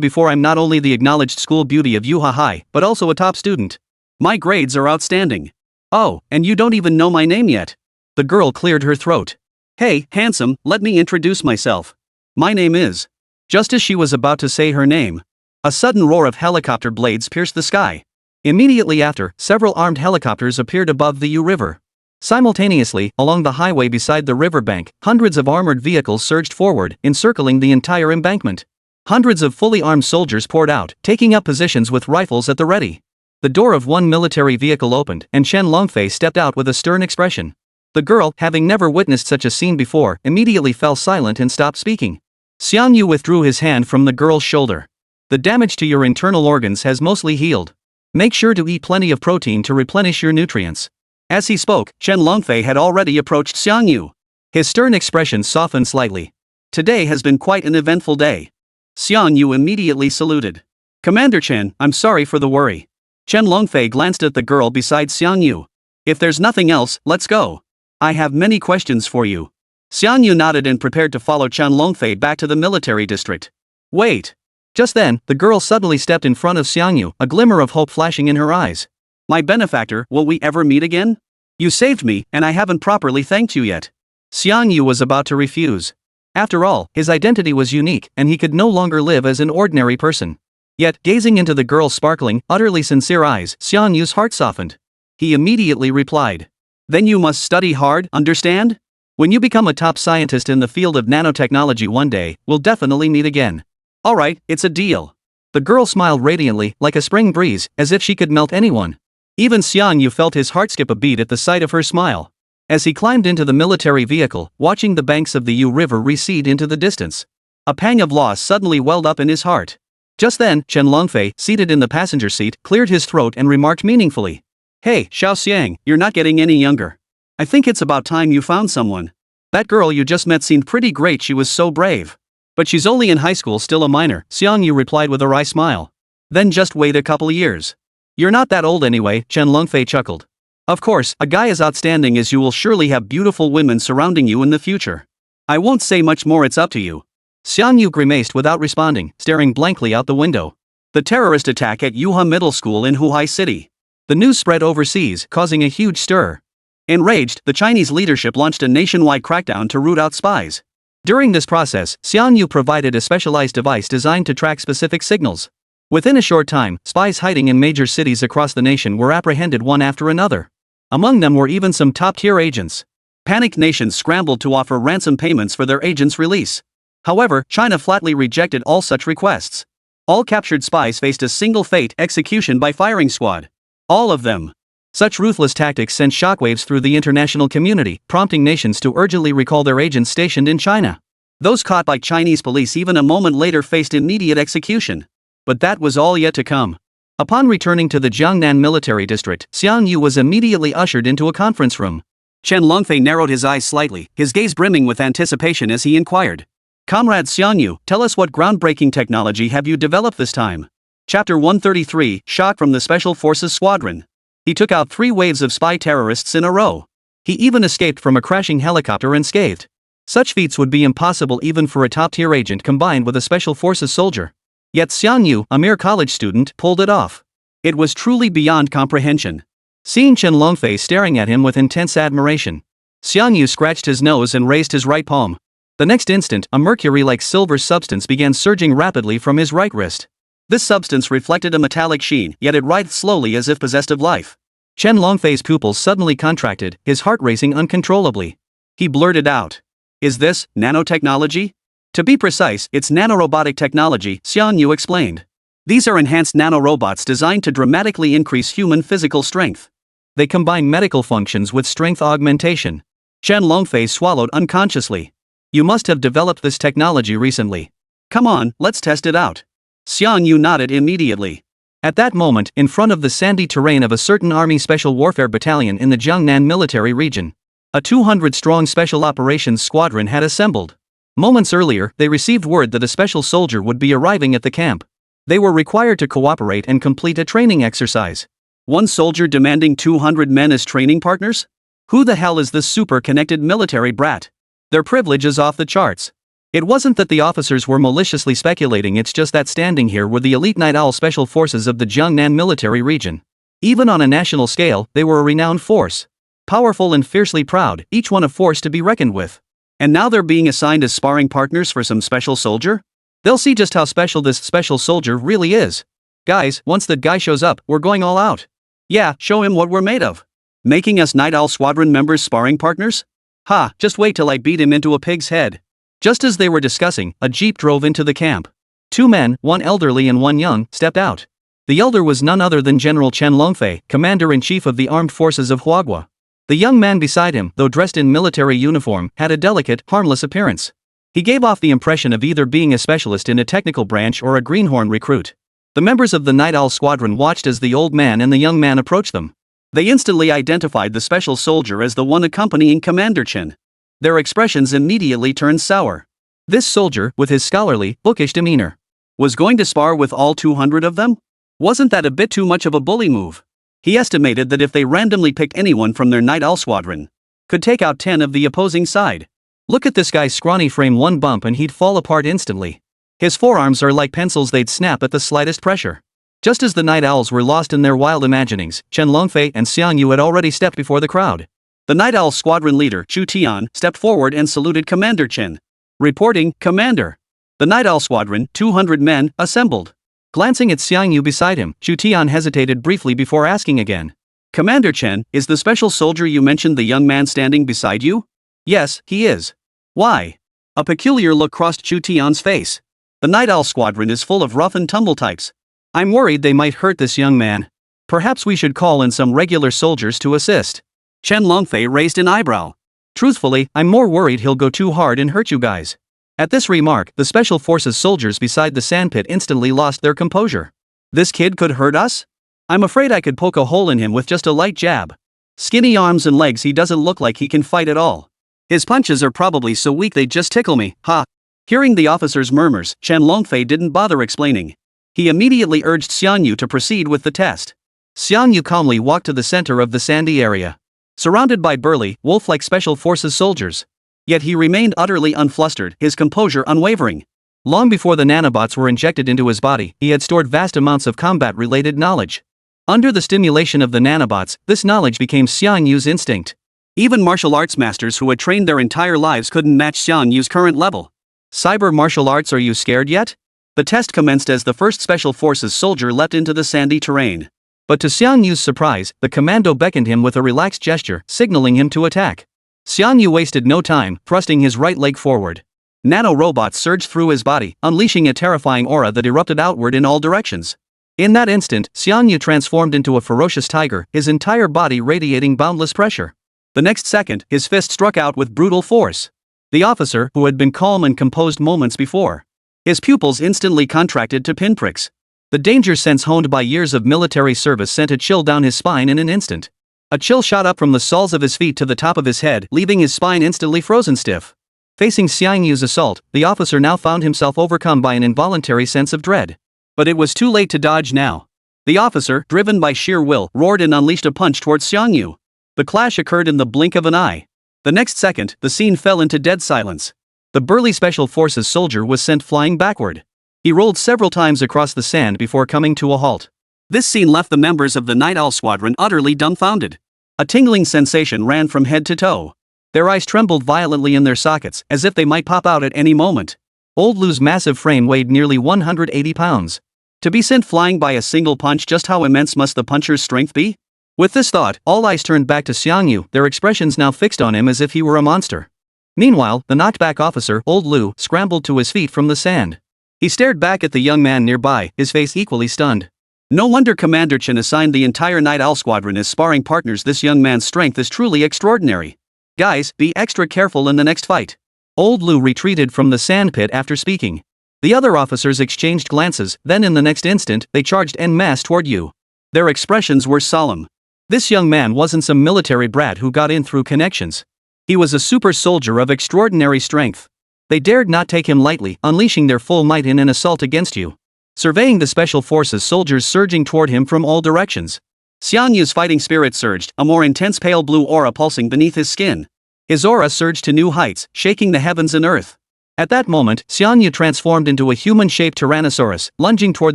before I'm not only the acknowledged school beauty of Yuha High, but also a top student. My grades are outstanding." "Oh, and you don't even know my name yet." The girl cleared her throat. "Hey, handsome, let me introduce myself. My name is..." Just as she was about to say her name, a sudden roar of helicopter blades pierced the sky. Immediately after, several armed helicopters appeared above the Yu River. Simultaneously, along the highway beside the riverbank, hundreds of armored vehicles surged forward, encircling the entire embankment. Hundreds of fully armed soldiers poured out, taking up positions with rifles at the ready. The door of one military vehicle opened, and Chen Longfei stepped out with a stern expression. The girl, having never witnessed such a scene before, immediately fell silent and stopped speaking. Xiangyu withdrew his hand from the girl's shoulder. "The damage to your internal organs has mostly healed. Make sure to eat plenty of protein to replenish your nutrients." As he spoke, Chen Longfei had already approached Xiangyu. His stern expression softened slightly. "Today has been quite an eventful day." Xiangyu immediately saluted. "Commander Chen, I'm sorry for the worry." Chen Longfei glanced at the girl beside Xiangyu. "If there's nothing else, let's go. I have many questions for you." Xiangyu nodded and prepared to follow Chen Longfei back to the military district. "Wait." Just then, the girl suddenly stepped in front of Xiangyu, a glimmer of hope flashing in her eyes. "My benefactor, will we ever meet again? You saved me, and I haven't properly thanked you yet." Xiangyu was about to refuse. After all, his identity was unique, and he could no longer live as an ordinary person. Yet, gazing into the girl's sparkling, utterly sincere eyes, Xiangyu's heart softened. He immediately replied. "Then you must study hard, understand? When you become a top scientist in the field of nanotechnology one day, we'll definitely meet again." "Alright, it's a deal." The girl smiled radiantly, like a spring breeze, as if she could melt anyone. Even Xiangyu felt his heart skip a beat at the sight of her smile. As he climbed into the military vehicle, watching the banks of the Yu River recede into the distance, a pang of loss suddenly welled up in his heart. Just then, Chen Longfei, seated in the passenger seat, cleared his throat and remarked meaningfully. "Hey, Xiao Xiang, you're not getting any younger. I think it's about time you found someone. That girl you just met seemed pretty great, she was so brave." "But she's only in high school, still a minor," Xiangyu replied with a wry smile. "Then just wait a couple years. You're not that old anyway," Chen Longfei chuckled. "Of course, a guy as outstanding as you will surely have beautiful women surrounding you in the future. I won't say much more, it's up to you." Xiangyu grimaced without responding, staring blankly out the window. The terrorist attack at Yuha Middle School in Huai City. The news spread overseas, causing a huge stir. Enraged, the Chinese leadership launched a nationwide crackdown to root out spies. During this process, Xiangyu provided a specialized device designed to track specific signals. Within a short time, spies hiding in major cities across the nation were apprehended one after another. Among them were even some top-tier agents. Panicked nations scrambled to offer ransom payments for their agents' release. However, China flatly rejected all such requests. All captured spies faced a single fate: execution by firing squad. All of them. Such ruthless tactics sent shockwaves through the international community, prompting nations to urgently recall their agents stationed in China. Those caught by Chinese police even a moment later faced immediate execution. But that was all yet to come. Upon returning to the Jiangnan military district, Xiang Yu was immediately ushered into a conference room. Chen Longfei narrowed his eyes slightly, his gaze brimming with anticipation as he inquired. Comrade Xiang Yu, tell us what groundbreaking technology have you developed this time? Chapter 133, Shock from the Special Forces Squadron. He took out 3 waves of spy terrorists in a row. He even escaped from a crashing helicopter unscathed. Such feats would be impossible even for a top-tier agent combined with a special forces soldier. Yet Xiang Yu, a mere college student, pulled it off. It was truly beyond comprehension. Seeing Chen Longfei staring at him with intense admiration, Xiang Yu scratched his nose and raised his right palm. The next instant, a mercury-like silver substance began surging rapidly from his right wrist. This substance reflected a metallic sheen, yet it writhed slowly as if possessed of life. Chen Longfei's pupils suddenly contracted, his heart racing uncontrollably. He blurted out, "Is this nanotechnology?" To be precise, it's nanorobotic technology, Xiang Yu explained. These are enhanced nanorobots designed to dramatically increase human physical strength. They combine medical functions with strength augmentation. Chen Longfei swallowed unconsciously. You must have developed this technology recently. Come on, let's test it out. Xiang Yu nodded immediately. At that moment, in front of the sandy terrain of a certain Army Special Warfare Battalion in the Jiangnan military region, a 200-strong Special Operations Squadron had assembled. Moments earlier, they received word that a special soldier would be arriving at the camp. They were required to cooperate and complete a training exercise. One soldier demanding 200 men as training partners? Who the hell is this super-connected military brat? Their privilege is off the charts. It wasn't that the officers were maliciously speculating, it's just that standing here were the elite Night Owl special forces of the Jiangnan military region. Even on a national scale, they were a renowned force. Powerful and fiercely proud, each one a force to be reckoned with. And now they're being assigned as sparring partners for some special soldier? They'll see just how special this special soldier really is. Guys, once that guy shows up, we're going all out. Yeah, show him what we're made of. Making us Night Owl Squadron members sparring partners? Ha, just wait till I beat him into a pig's head. Just as they were discussing, a jeep drove into the camp. 2 men, one elderly and one young, stepped out. The elder was none other than General Chen Longfei, Commander-in-Chief of the Armed Forces of Huagua. The young man beside him, though dressed in military uniform, had a delicate, harmless appearance. He gave off the impression of either being a specialist in a technical branch or a greenhorn recruit. The members of the Night Owl Squadron watched as the old man and the young man approached them. They instantly identified the special soldier as the one accompanying Commander Chen. Their expressions immediately turned sour. This soldier, with his scholarly, bookish demeanor, was going to spar with all 200 of them? Wasn't that a bit too much of a bully move? He estimated that if they randomly picked anyone from their Night Owl Squadron, could take out 10 of the opposing side. Look at this guy's scrawny frame, one bump and he'd fall apart instantly. His forearms are like pencils, they'd snap at the slightest pressure. Just as the Night Owls were lost in their wild imaginings, Chen Longfei and Xiang Yu had already stepped before the crowd. The Night Owl Squadron leader, Chu Tian, stepped forward and saluted Commander Chen. Reporting, Commander. The Night Owl Squadron, 200 men, assembled. Glancing at Xiang Yu beside him, Chu Tian hesitated briefly before asking again. Commander Chen, is the special soldier you mentioned the young man standing beside you? Yes, he is. Why? A peculiar look crossed Chu Tian's face. The Night Owl Squadron is full of rough and tumble types. I'm worried they might hurt this young man. Perhaps we should call in some regular soldiers to assist. Chen Longfei raised an eyebrow. Truthfully, I'm more worried he'll go too hard and hurt you guys. At this remark, the Special Forces soldiers beside the sandpit instantly lost their composure. This kid could hurt us? I'm afraid I could poke a hole in him with just a light jab. Skinny arms and legs, he doesn't look like he can fight at all. His punches are probably so weak they'd just tickle me, ha. Hearing the officer's murmurs, Chen Longfei didn't bother explaining. He immediately urged Xiang Yu to proceed with the test. Xiang Yu calmly walked to the center of the sandy area, surrounded by burly, wolf-like Special Forces soldiers. Yet he remained utterly unflustered, his composure unwavering. Long before the nanobots were injected into his body, he had stored vast amounts of combat-related knowledge. Under the stimulation of the nanobots, this knowledge became Xiang Yu's instinct. Even martial arts masters who had trained their entire lives couldn't match Xiang Yu's current level. Cyber martial arts, are you scared yet? The test commenced as the first Special Forces soldier leapt into the sandy terrain. But to Xiang Yu's surprise, the commando beckoned him with a relaxed gesture, signaling him to attack. Xiang Yu wasted no time, thrusting his right leg forward. Nano-robots surged through his body, unleashing a terrifying aura that erupted outward in all directions. In that instant, Xiangyu transformed into a ferocious tiger, his entire body radiating boundless pressure. The next second, his fist struck out with brutal force. The officer, who had been calm and composed moments before, his pupils instantly contracted to pinpricks. The danger sense honed by years of military service sent a chill down his spine in an instant. A chill shot up from the soles of his feet to the top of his head, leaving his spine instantly frozen stiff. Facing Xiangyu's assault, the officer now found himself overcome by an involuntary sense of dread. But it was too late to dodge now. The officer, driven by sheer will, roared and unleashed a punch towards Xiangyu. The clash occurred in the blink of an eye. The next second, the scene fell into dead silence. The burly Special Forces soldier was sent flying backward. He rolled several times across the sand before coming to a halt. This scene left the members of the Night Owl Squadron utterly dumbfounded. A tingling sensation ran from head to toe. Their eyes trembled violently in their sockets, as if they might pop out at any moment. Old Lu's massive frame weighed nearly 180 pounds. To be sent flying by a single punch, just how immense must the puncher's strength be? With this thought, all eyes turned back to Xiangyu, their expressions now fixed on him as if he were a monster. Meanwhile, the knocked-back officer, Old Lu, scrambled to his feet from the sand. He stared back at the young man nearby, his face equally stunned. No wonder Commander Chen assigned the entire Night Owl Squadron as sparring partners. This young man's strength is truly extraordinary. Guys, be extra careful in the next fight. Old Lu retreated from the sandpit after speaking. The other officers exchanged glances, then in the next instant, they charged en masse toward you. Their expressions were solemn. This young man wasn't some military brat who got in through connections. He was a super soldier of extraordinary strength. They dared not take him lightly, unleashing their full might in an assault against you. Surveying the Special Forces soldiers surging toward him from all directions, Xiangyu's fighting spirit surged, a more intense pale blue aura pulsing beneath his skin. His aura surged to new heights, shaking the heavens and earth. At that moment, Xiangyu transformed into a human-shaped Tyrannosaurus, lunging toward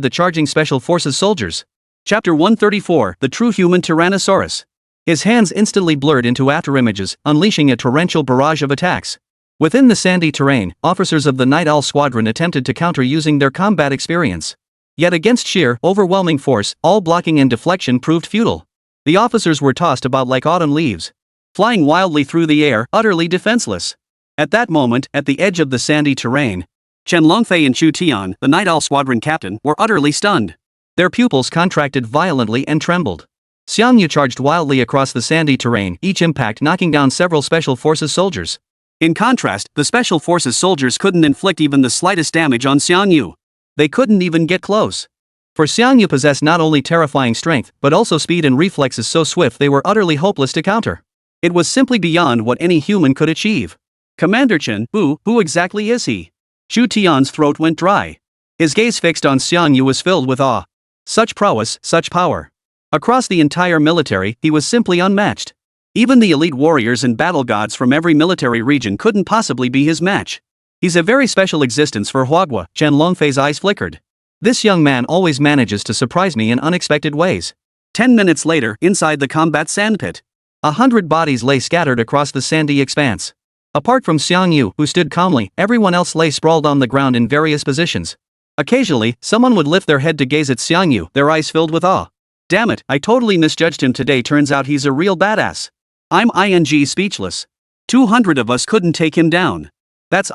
the charging Special Forces soldiers. Chapter 134, The True Human Tyrannosaurus. His hands instantly blurred into afterimages, unleashing a torrential barrage of attacks. Within the sandy terrain, officers of the Night Owl Squadron attempted to counter using their combat experience. Yet against sheer, overwhelming force, all blocking and deflection proved futile. The officers were tossed about like autumn leaves, flying wildly through the air, utterly defenseless. At that moment, at the edge of the sandy terrain, Chen Longfei and Chu Tian, the Night Owl Squadron captain, were utterly stunned. Their pupils contracted violently and trembled. Xiangyu charged wildly across the sandy terrain, each impact knocking down several Special Forces soldiers. In contrast, the Special Forces soldiers couldn't inflict even the slightest damage on Xiangyu. They couldn't even get close. For Xiangyu possessed not only terrifying strength, but also speed and reflexes so swift they were utterly hopeless to counter. It was simply beyond what any human could achieve. Commander Chen, who exactly is he? Chu Tian's throat went dry. His gaze fixed on Xiangyu was filled with awe. Such prowess, such power. Across the entire military, he was simply unmatched. Even the elite warriors and battle gods from every military region couldn't possibly be his match. He's a very special existence for Huagua. Chen Longfei's eyes flickered. This young man always manages to surprise me in unexpected ways. 10 minutes later, inside the combat sandpit, 100 bodies lay scattered across the sandy expanse. Apart from Xiangyu, who stood calmly, everyone else lay sprawled on the ground in various positions. Occasionally, someone would lift their head to gaze at Xiangyu, their eyes filled with awe. Damn it, I totally misjudged him today. Turns out he's a real badass. I'm speechless. 200 of us couldn't take him down. That's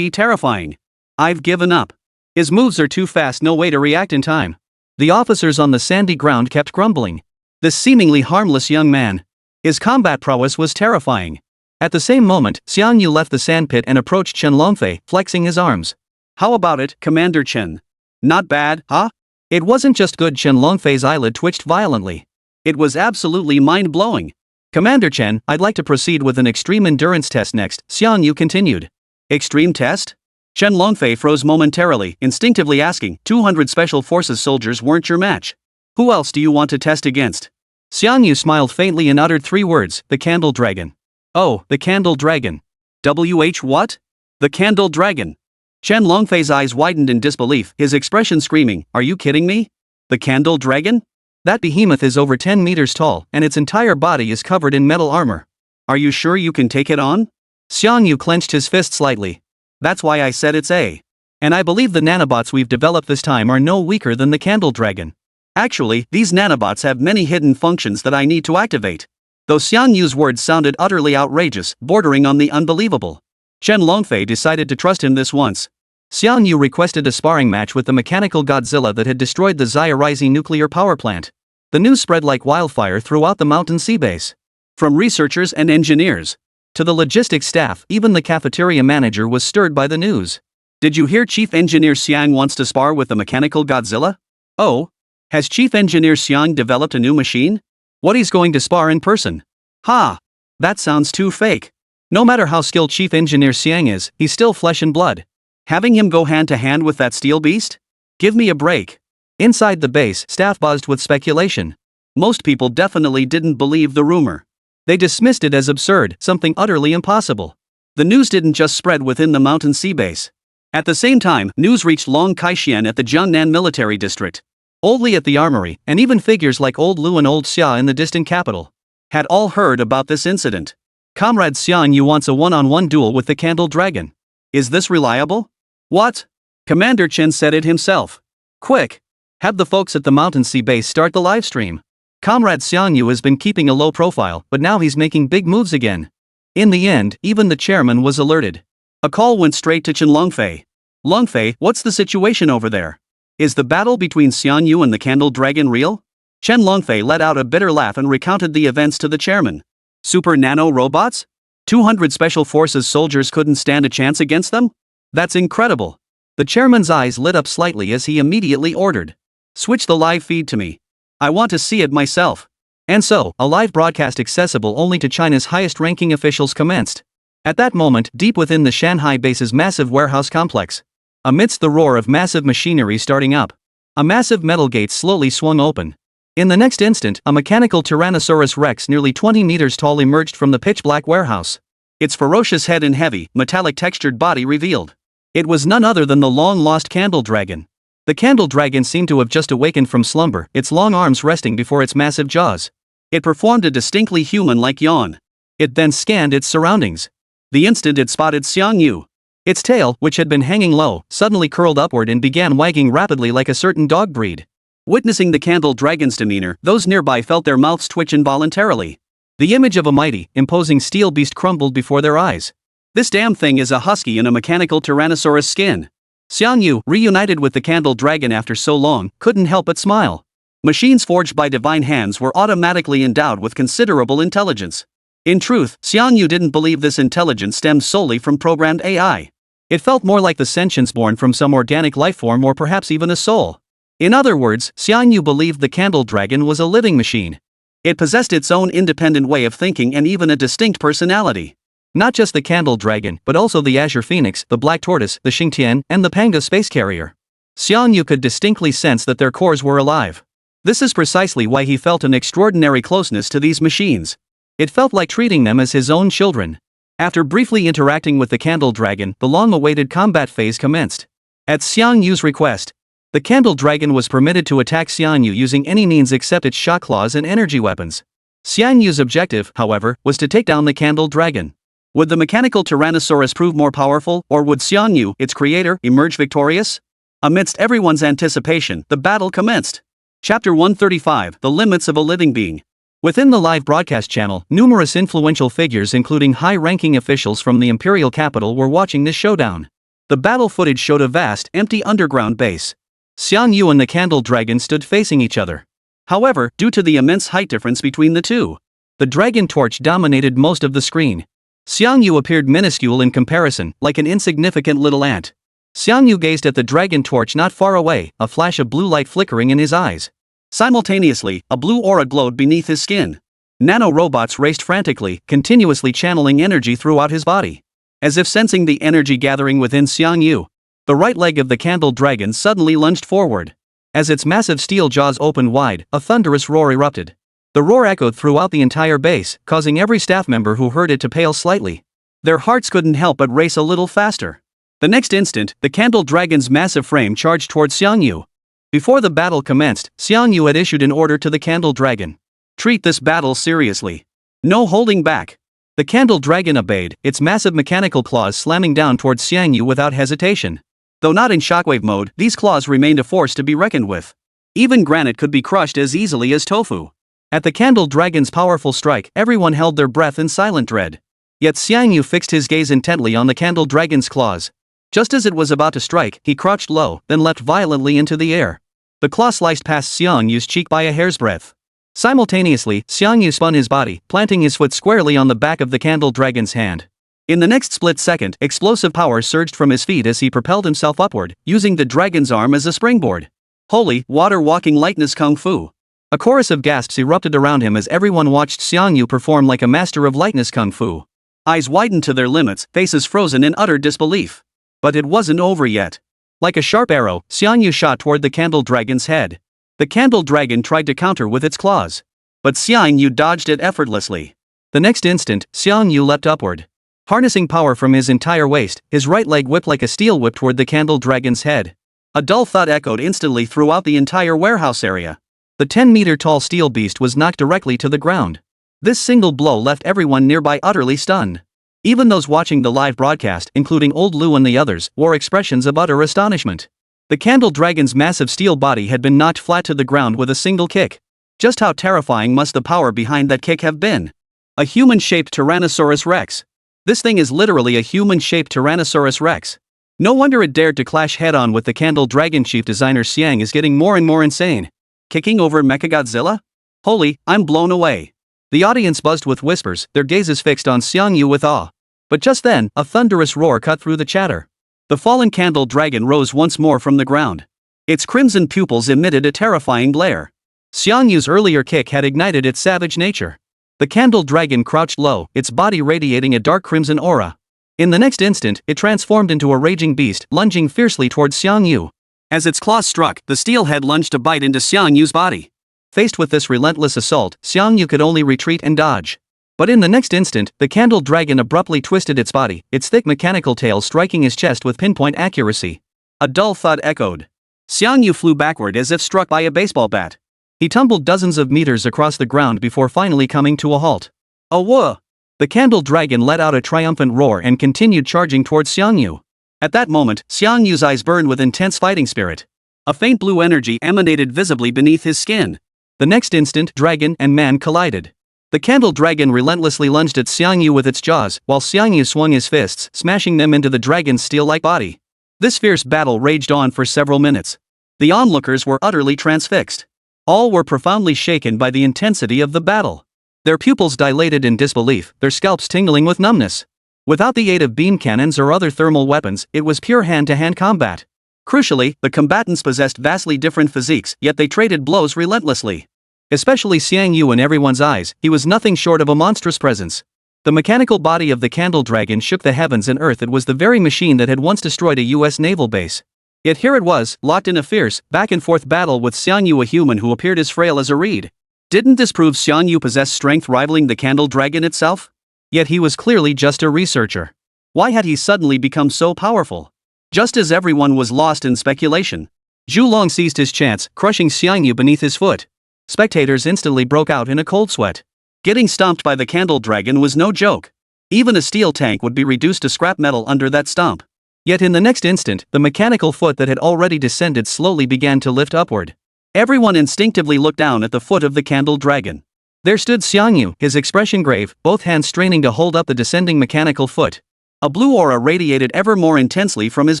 terrifying. I've given up. His moves are too fast, no way to react in time. The officers on the sandy ground kept grumbling. This seemingly harmless young man. His combat prowess was terrifying. At the same moment, Xiangyu left the sandpit and approached Chen Longfei, flexing his arms. How about it, Commander Chen? Not bad, huh? It wasn't just good. Chen Longfei's eyelid twitched violently. It was absolutely mind-blowing. Commander Chen, I'd like to proceed with an extreme endurance test next, Xiangyu continued. Extreme test? Chen Longfei froze momentarily, instinctively asking, 200 Special Forces soldiers weren't your match. Who else do you want to test against? Xiangyu smiled faintly and uttered 3 words, the Candle Dragon. Oh, the Candle Dragon. What? The Candle Dragon. Chen Longfei's eyes widened in disbelief, his expression screaming, are you kidding me? The Candle Dragon? That behemoth is over 10 meters tall, and its entire body is covered in metal armor. Are you sure you can take it on? Xiangyu clenched his fist slightly. That's why I said it's a. And I believe the nanobots we've developed this time are no weaker than the Candle Dragon. Actually, these nanobots have many hidden functions that I need to activate. Though Xiangyu's words sounded utterly outrageous, bordering on the unbelievable, Chen Longfei decided to trust him this once. Xiang Yu requested a sparring match with the mechanical Godzilla that had destroyed the Zairizi nuclear power plant. The news spread like wildfire throughout the mountain sea base. From researchers and engineers to the logistics staff, even the cafeteria manager was stirred by the news. Did you hear Chief Engineer Xiang wants to spar with the mechanical Godzilla? Oh? Has Chief Engineer Xiang developed a new machine? What, he's going to spar in person? Ha! That sounds too fake. No matter how skilled Chief Engineer Xiang is, he's still flesh and blood. Having him go hand to hand with that steel beast? Give me a break. Inside the base, staff buzzed with speculation. Most people definitely didn't believe the rumor. They dismissed it as absurd, something utterly impossible. The news didn't just spread within the mountain sea base. At the same time, news reached Long Kaishian at the Jiangnan military district. Old Li at the armory, and even figures like Old Lu and Old Xia in the distant capital had all heard about this incident. Comrade Xiang Yu wants a one-on-one duel with the Candle Dragon. Is this reliable? What? Commander Chen said it himself. Quick! Have the folks at the Mountain Sea base start the livestream. Comrade Xiang Yu has been keeping a low profile, but now he's making big moves again. In the end, even the chairman was alerted. A call went straight to Chen Longfei. Longfei, what's the situation over there? Is the battle between Xiang Yu and the Candle Dragon real? Chen Longfei let out a bitter laugh and recounted the events to the chairman. Super nano robots? 200 special forces soldiers couldn't stand a chance against them? That's incredible. The chairman's eyes lit up slightly as he immediately ordered. Switch the live feed to me. I want to see it myself. And so, a live broadcast accessible only to China's highest-ranking officials commenced. At that moment, deep within the Shanghai base's massive warehouse complex, amidst the roar of massive machinery starting up, a massive metal gate slowly swung open. In the next instant, a mechanical Tyrannosaurus Rex nearly 20 meters tall emerged from the pitch-black warehouse. Its ferocious head and heavy, metallic-textured body revealed. It was none other than the long-lost Candle Dragon. The Candle Dragon seemed to have just awakened from slumber, its long arms resting before its massive jaws. It performed a distinctly human-like yawn. It then scanned its surroundings. The instant it spotted Xiang Yu, its tail, which had been hanging low, suddenly curled upward and began wagging rapidly like a certain dog breed. Witnessing the Candle Dragon's demeanor, those nearby felt their mouths twitch involuntarily. The image of a mighty, imposing steel beast crumbled before their eyes. This damn thing is a husky in a mechanical Tyrannosaurus skin. Xiang Yu, reunited with the Candle Dragon after so long, couldn't help but smile. Machines forged by divine hands were automatically endowed with considerable intelligence. In truth, Xiang Yu didn't believe this intelligence stemmed solely from programmed AI. It felt more like the sentience born from some organic lifeform or perhaps even a soul. In other words, Xiang Yu believed the Candle Dragon was a living machine. It possessed its own independent way of thinking and even a distinct personality. Not just the Candle Dragon, but also the Azure Phoenix, the Black Tortoise, the Xingtian, and the Panga space carrier. Xiang Yu could distinctly sense that their cores were alive. This is precisely why he felt an extraordinary closeness to these machines. It felt like treating them as his own children. After briefly interacting with the Candle Dragon, the long-awaited combat phase commenced. At Xiang Yu's request, the Candle Dragon was permitted to attack Xiang Yu using any means except its shock claws and energy weapons. Xiang Yu's objective, however, was to take down the Candle Dragon. Would the mechanical Tyrannosaurus prove more powerful, or would Xiang Yu, its creator, emerge victorious? Amidst everyone's anticipation, the battle commenced. Chapter 135, The Limits of a Living Being. Within the live broadcast channel, numerous influential figures including high-ranking officials from the imperial capital were watching this showdown. The battle footage showed a vast, empty underground base. Xiang Yu and the Candle Dragon stood facing each other. However, due to the immense height difference between the two, the Dragon Torch dominated most of the screen. Xiang Yu appeared minuscule in comparison, like an insignificant little ant. Xiang Yu gazed at the Dragon Torch not far away, a flash of blue light flickering in his eyes. Simultaneously, a blue aura glowed beneath his skin. Nano-robots raced frantically, continuously channeling energy throughout his body. As if sensing the energy gathering within Xiang Yu, the right leg of the Candle Dragon suddenly lunged forward. As its massive steel jaws opened wide, a thunderous roar erupted. The roar echoed throughout the entire base, causing every staff member who heard it to pale slightly. Their hearts couldn't help but race a little faster. The next instant, the Candle Dragon's massive frame charged toward Xiang Yu. Before the battle commenced, Xiang Yu had issued an order to the Candle Dragon. Treat this battle seriously. No holding back. The Candle Dragon obeyed, its massive mechanical claws slamming down towards Xiang Yu without hesitation. Though not in shockwave mode, these claws remained a force to be reckoned with. Even granite could be crushed as easily as tofu. At the Candle Dragon's powerful strike, everyone held their breath in silent dread. Yet Xiang Yu fixed his gaze intently on the Candle Dragon's claws. Just as it was about to strike, he crouched low, then leapt violently into the air. The claw sliced past Xiangyu's cheek by a hair's breadth. Simultaneously, Xiangyu spun his body, planting his foot squarely on the back of the candle dragon's hand. In the next split second, explosive power surged from his feet as he propelled himself upward, using the dragon's arm as a springboard. Holy, water-walking lightness kung fu! A chorus of gasps erupted around him as everyone watched Xiangyu perform like a master of lightness kung fu. Eyes widened to their limits, faces frozen in utter disbelief. But it wasn't over yet. Like a sharp arrow, Xiangyu shot toward the candle dragon's head. The candle dragon tried to counter with its claws. But Xiangyu dodged it effortlessly. The next instant, Xiangyu leapt upward. Harnessing power from his entire waist, his right leg whipped like a steel whip toward the candle dragon's head. A dull thud echoed instantly throughout the entire warehouse area. The 10-meter-tall steel beast was knocked directly to the ground. This single blow left everyone nearby utterly stunned. Even those watching the live broadcast, including Old Lu and the others, wore expressions of utter astonishment. The candle dragon's massive steel body had been knocked flat to the ground with a single kick. Just how terrifying must the power behind that kick have been? A human-shaped Tyrannosaurus Rex. This thing is literally a human-shaped Tyrannosaurus Rex. No wonder it dared to clash head-on with the candle dragon. Chief designer Xiang is getting more and more insane. Kicking over MECHA-GODZILLA? Holy, I'm blown away. The audience buzzed with whispers, their gazes fixed on Xiangyu with awe. But just then, a thunderous roar cut through the chatter. The fallen candle dragon rose once more from the ground. Its crimson pupils emitted a terrifying glare. Xiangyu's earlier kick had ignited its savage nature. The candle dragon crouched low, its body radiating a dark crimson aura. In the next instant, it transformed into a raging beast, lunging fiercely towards Xiangyu. As its claws struck, the steel head lunged to bite into Xiangyu's body. Faced with this relentless assault, Xiangyu could only retreat and dodge. But in the next instant, the candle dragon abruptly twisted its body, its thick mechanical tail striking his chest with pinpoint accuracy. A dull thud echoed. Xiangyu flew backward as if struck by a baseball bat. He tumbled dozens of meters across the ground before finally coming to a halt. A whoa! The candle dragon let out a triumphant roar and continued charging towards Xiangyu. At that moment, Xiangyu's eyes burned with intense fighting spirit. A faint blue energy emanated visibly beneath his skin. The next instant, dragon and man collided. The candle dragon relentlessly lunged at Xiangyu with its jaws, while Xiangyu swung his fists, smashing them into the dragon's steel-like body. This fierce battle raged on for several minutes. The onlookers were utterly transfixed. All were profoundly shaken by the intensity of the battle. Their pupils dilated in disbelief, their scalps tingling with numbness. Without the aid of beam cannons or other thermal weapons, it was pure hand-to-hand combat. Crucially, the combatants possessed vastly different physiques, yet they traded blows relentlessly. Especially Xiangyu in everyone's eyes, he was nothing short of a monstrous presence. The mechanical body of the candle dragon shook the heavens and earth. It was the very machine that had once destroyed a US naval base. Yet here it was, locked in a fierce, back-and-forth battle with Xiangyu, a human who appeared as frail as a reed. Didn't this prove Xiangyu possessed strength rivaling the candle dragon itself? Yet he was clearly just a researcher. Why had he suddenly become so powerful? Just as everyone was lost in speculation, Zhu Long seized his chance, crushing Xiangyu beneath his foot. Spectators instantly broke out in a cold sweat. Getting stomped by the candle dragon was no joke. Even a steel tank would be reduced to scrap metal under that stomp. Yet in the next instant, the mechanical foot that had already descended slowly began to lift upward. Everyone instinctively looked down at the foot of the candle dragon. There stood Xiangyu, his expression grave, both hands straining to hold up the descending mechanical foot. A blue aura radiated ever more intensely from his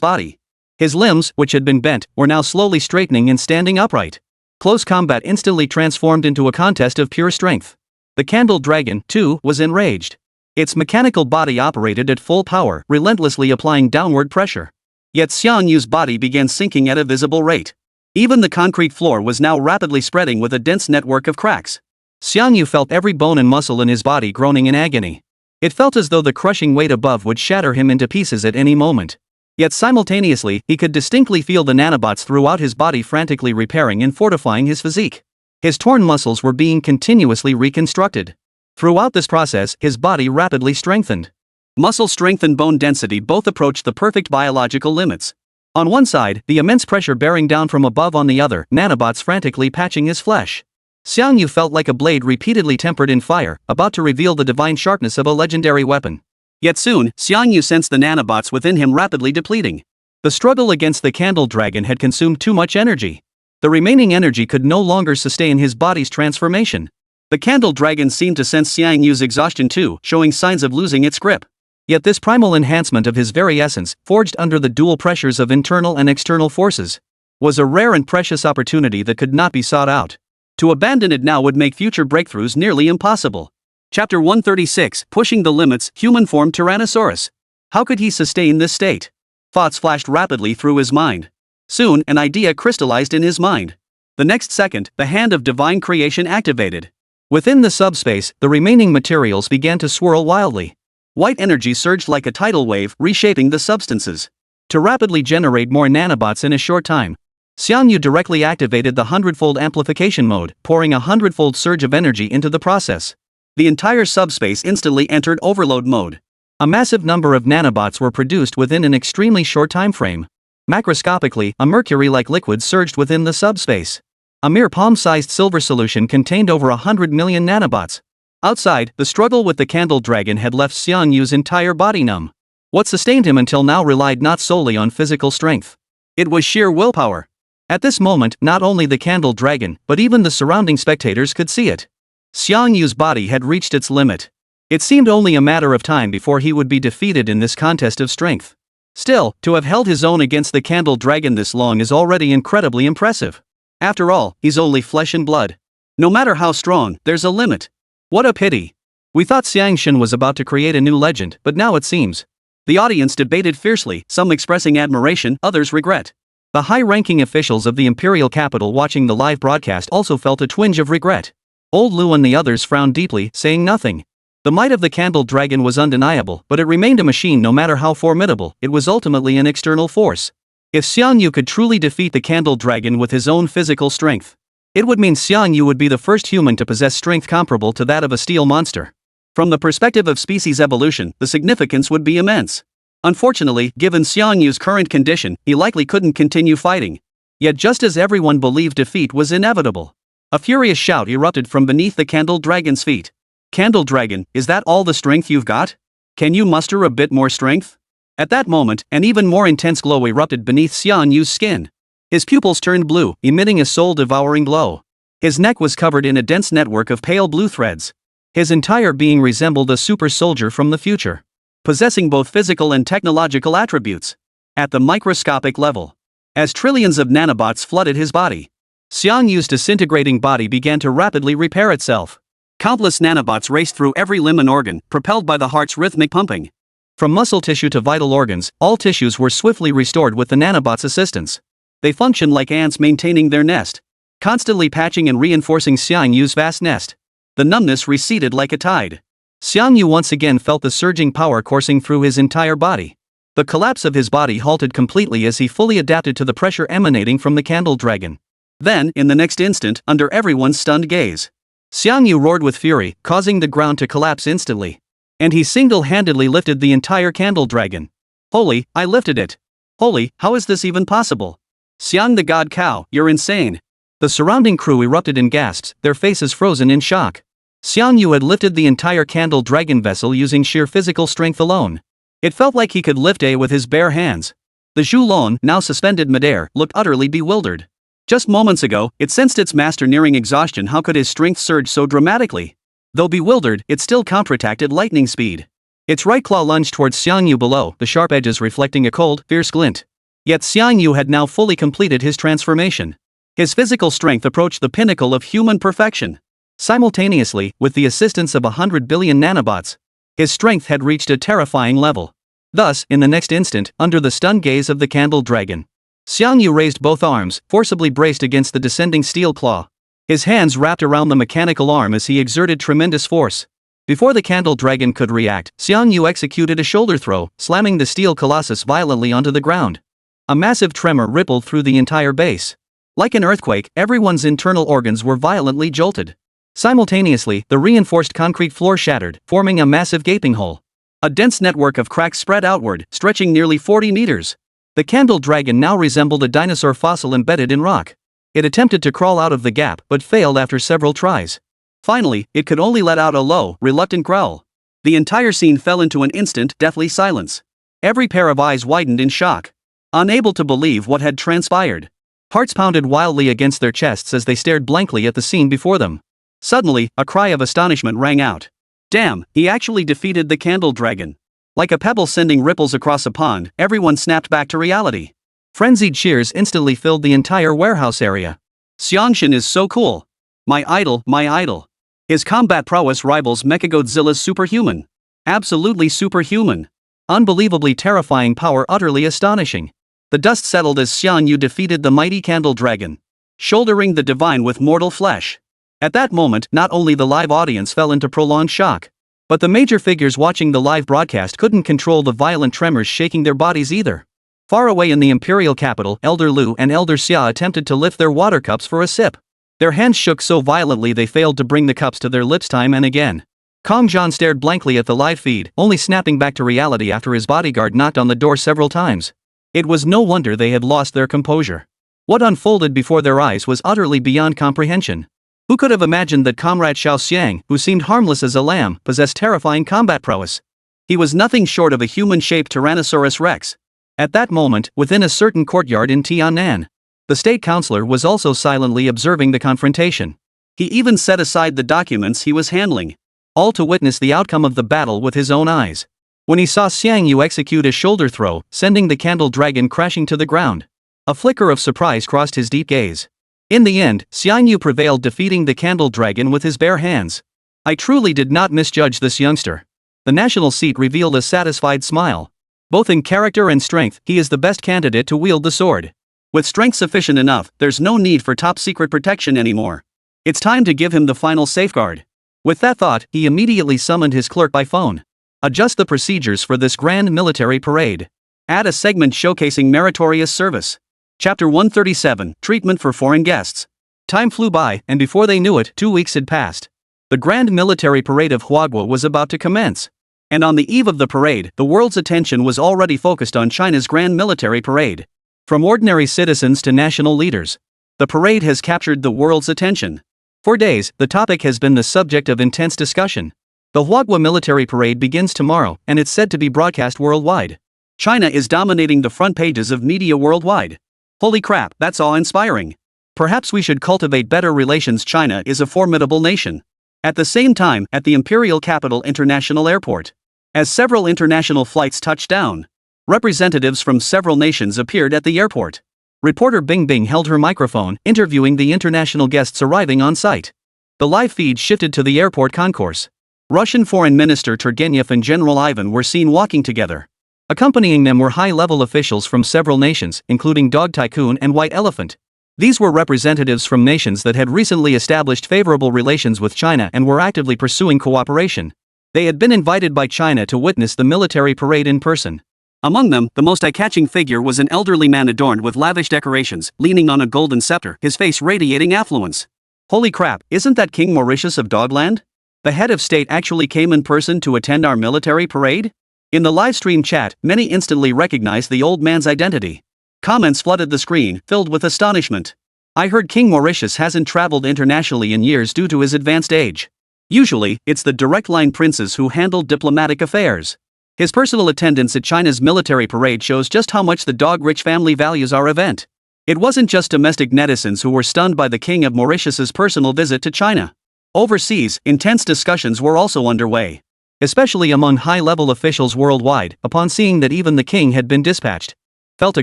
body. His limbs, which had been bent, were now slowly straightening and standing upright. Close combat instantly transformed into a contest of pure strength. The candle dragon, too, was enraged. Its mechanical body operated at full power, relentlessly applying downward pressure. Yet Xiangyu's body began sinking at a visible rate. Even the concrete floor was now rapidly spreading with a dense network of cracks. Xiangyu felt every bone and muscle in his body groaning in agony. It felt as though the crushing weight above would shatter him into pieces at any moment. Yet simultaneously, he could distinctly feel the nanobots throughout his body frantically repairing and fortifying his physique. His torn muscles were being continuously reconstructed. Throughout this process, his body rapidly strengthened. Muscle strength and bone density both approached the perfect biological limits. On one side, the immense pressure bearing down from above, on the other, nanobots frantically patching his flesh. Xiangyu felt like a blade repeatedly tempered in fire, about to reveal the divine sharpness of a legendary weapon. Yet soon, Xiangyu sensed the nanobots within him rapidly depleting. The struggle against the candle dragon had consumed too much energy. The remaining energy could no longer sustain his body's transformation. The candle dragon seemed to sense Xiangyu's exhaustion too, showing signs of losing its grip. Yet this primal enhancement of his very essence, forged under the dual pressures of internal and external forces, was a rare and precious opportunity that could not be sought out. To abandon it now would make future breakthroughs nearly impossible. Chapter 136, Pushing the Limits, Human Form Tyrannosaurus. How could he sustain this state? Thoughts flashed rapidly through his mind. Soon, an idea crystallized in his mind. The next second, the hand of divine creation activated. Within the subspace, the remaining materials began to swirl wildly. White energy surged like a tidal wave, reshaping the substances. To rapidly generate more nanobots in a short time, TianGou directly activated the 100-fold amplification mode, pouring a 100-fold surge of energy into the process. The entire subspace instantly entered overload mode. A massive number of nanobots were produced within an extremely short time frame. Macroscopically, a mercury-like liquid surged within the subspace. A mere palm-sized silver solution contained over 100 million nanobots. Outside, the struggle with the candle dragon had left TianGou's entire body numb. What sustained him until now relied not solely on physical strength. It was sheer willpower. At this moment, not only the candle dragon, but even the surrounding spectators could see it. TianGou's body had reached its limit. It seemed only a matter of time before he would be defeated in this contest of strength. Still, to have held his own against the candle dragon this long is already incredibly impressive. After all, he's only flesh and blood. No matter how strong, there's a limit. What a pity. We thought Xiangshan was about to create a new legend, but now it seems. The audience debated fiercely, some expressing admiration, others regret. The high-ranking officials of the imperial capital watching the live broadcast also felt a twinge of regret. Old Lu and the others frowned deeply, saying nothing. The might of the candle dragon was undeniable, but it remained a machine no matter how formidable. It was ultimately an external force. If TianGou could truly defeat the candle dragon with his own physical strength, it would mean TianGou would be the first human to possess strength comparable to that of a steel monster. From the perspective of species evolution, the significance would be immense. Unfortunately, given TianGou's current condition, he likely couldn't continue fighting. Yet just as everyone believed defeat was inevitable, a furious shout erupted from beneath the candle dragon's feet. Candle dragon, is that all the strength you've got? Can you muster a bit more strength? At that moment, an even more intense glow erupted beneath TianGou's skin. His pupils turned blue, emitting a soul-devouring glow. His neck was covered in a dense network of pale blue threads. His entire being resembled a super soldier from the future, possessing both physical and technological attributes. At the microscopic level, as trillions of nanobots flooded his body, TianGou's disintegrating body began to rapidly repair itself. Countless nanobots raced through every limb and organ, propelled by the heart's rhythmic pumping. From muscle tissue to vital organs, all tissues were swiftly restored with the nanobots' assistance. They functioned like ants maintaining their nest, constantly patching and reinforcing TianGou's vast nest. The numbness receded like a tide. TianGou once again felt the surging power coursing through his entire body. The collapse of his body halted completely as he fully adapted to the pressure emanating from the candle dragon. Then, in the next instant, under everyone's stunned gaze, TianGou roared with fury, causing the ground to collapse instantly. And he single-handedly lifted the entire candle dragon. Holy, I lifted it. Holy, how is this even possible? Xiang the god cow, you're insane. The surrounding crew erupted in gasps, their faces frozen in shock. TianGou had lifted the entire candle dragon vessel using sheer physical strength alone. It felt like he could lift it with his bare hands. The Zhu Lon, now suspended midair, looked utterly bewildered. Just moments ago, it sensed its master nearing exhaustion. How could his strength surge so dramatically? Though bewildered, it still counterattacked at lightning speed. Its right claw lunged towards TianGou below, the sharp edges reflecting a cold, fierce glint. Yet TianGou had now fully completed his transformation. His physical strength approached the pinnacle of human perfection. Simultaneously, with the assistance of 100 billion nanobots, his strength had reached a terrifying level. Thus, in the next instant, under the stunned gaze of the candle dragon, TianGou raised both arms, forcibly braced against the descending steel claw. His hands wrapped around the mechanical arm as he exerted tremendous force. Before the candle dragon could react, TianGou executed a shoulder throw, slamming the steel colossus violently onto the ground. A massive tremor rippled through the entire base. Like an earthquake, everyone's internal organs were violently jolted. Simultaneously, the reinforced concrete floor shattered, forming a massive gaping hole. A dense network of cracks spread outward, stretching nearly 40 meters. The candle dragon now resembled a dinosaur fossil embedded in rock. It attempted to crawl out of the gap, but failed after several tries. Finally, it could only let out a low, reluctant growl. The entire scene fell into an instant, deathly silence. Every pair of eyes widened in shock, unable to believe what had transpired. Hearts pounded wildly against their chests as they stared blankly at the scene before them. Suddenly, a cry of astonishment rang out. Damn, he actually defeated the candle dragon. Like a pebble sending ripples across a pond, everyone snapped back to reality. Frenzied cheers instantly filled the entire warehouse area. Xiangshan is so cool. My idol, my idol. His combat prowess rivals MECHA-GODZILLA's superhuman. Absolutely superhuman. Unbelievably terrifying power, utterly astonishing. The dust settled as Xian Yu defeated the mighty candle dragon, shouldering the divine with mortal flesh. At that moment, not only the live audience fell into prolonged shock, but the major figures watching the live broadcast couldn't control the violent tremors shaking their bodies either. Far away in the imperial capital, Elder Lu and Elder Xia attempted to lift their water cups for a sip. Their hands shook so violently they failed to bring the cups to their lips time and again. Kong Zhan stared blankly at the live feed, only snapping back to reality after his bodyguard knocked on the door several times. It was no wonder they had lost their composure. What unfolded before their eyes was utterly beyond comprehension. Who could have imagined that Comrade Xiao Xiang, who seemed harmless as a lamb, possessed terrifying combat prowess? He was nothing short of a human-shaped Tyrannosaurus Rex. At that moment, within a certain courtyard in Tiannan, the state councillor was also silently observing the confrontation. He even set aside the documents he was handling, all to witness the outcome of the battle with his own eyes. When he saw Xiang Yu execute a shoulder throw, sending the candle dragon crashing to the ground, a flicker of surprise crossed his deep gaze. In the end, Xiang Yu prevailed, defeating the candle dragon with his bare hands. I truly did not misjudge this youngster. The national seat revealed a satisfied smile. Both in character and strength, he is the best candidate to wield the sword. With strength sufficient enough, there's no need for top-secret protection anymore. It's time to give him the final safeguard. With that thought, he immediately summoned his clerk by phone. Adjust the procedures for this grand military parade. Add a segment showcasing meritorious service. Chapter 137, Treatment for Foreign Guests. Time flew by, and before they knew it, 2 weeks had passed. The grand military parade of Huaguo was about to commence. And on the eve of the parade, the world's attention was already focused on China's grand military parade. From ordinary citizens to national leaders, the parade has captured the world's attention. For days, the topic has been the subject of intense discussion. The Huaguo military parade begins tomorrow, and it's said to be broadcast worldwide. China is dominating the front pages of media worldwide. Holy crap, that's awe-inspiring. Perhaps we should cultivate better relations. China is a formidable nation. At the same time, at the imperial capital international airport, as several international flights touched down, representatives from several nations appeared at the airport. Reporter Bing Bing held her microphone, interviewing the international guests arriving on site. The live feed shifted to the airport concourse. Russian Foreign Minister Turgenev and General Ivan were seen walking together. Accompanying them were high-level officials from several nations, including Dog Tycoon and White Elephant. These were representatives from nations that had recently established favorable relations with China and were actively pursuing cooperation. They had been invited by China to witness the military parade in person. Among them, the most eye-catching figure was an elderly man adorned with lavish decorations, leaning on a golden scepter, his face radiating affluence. Holy crap, isn't that King Mauritius of Dogland? The head of state actually came in person to attend our military parade? In the livestream chat, many instantly recognized the old man's identity. Comments flooded the screen, filled with astonishment. I heard King Mauritius hasn't traveled internationally in years due to his advanced age. Usually, it's the direct-line princes who handle diplomatic affairs. His personal attendance at China's military parade shows just how much the dog-rich family values our event. It wasn't just domestic netizens who were stunned by the King of Mauritius's personal visit to China. Overseas, intense discussions were also underway, especially among high-level officials worldwide, upon seeing that even the king had been dispatched. Felt a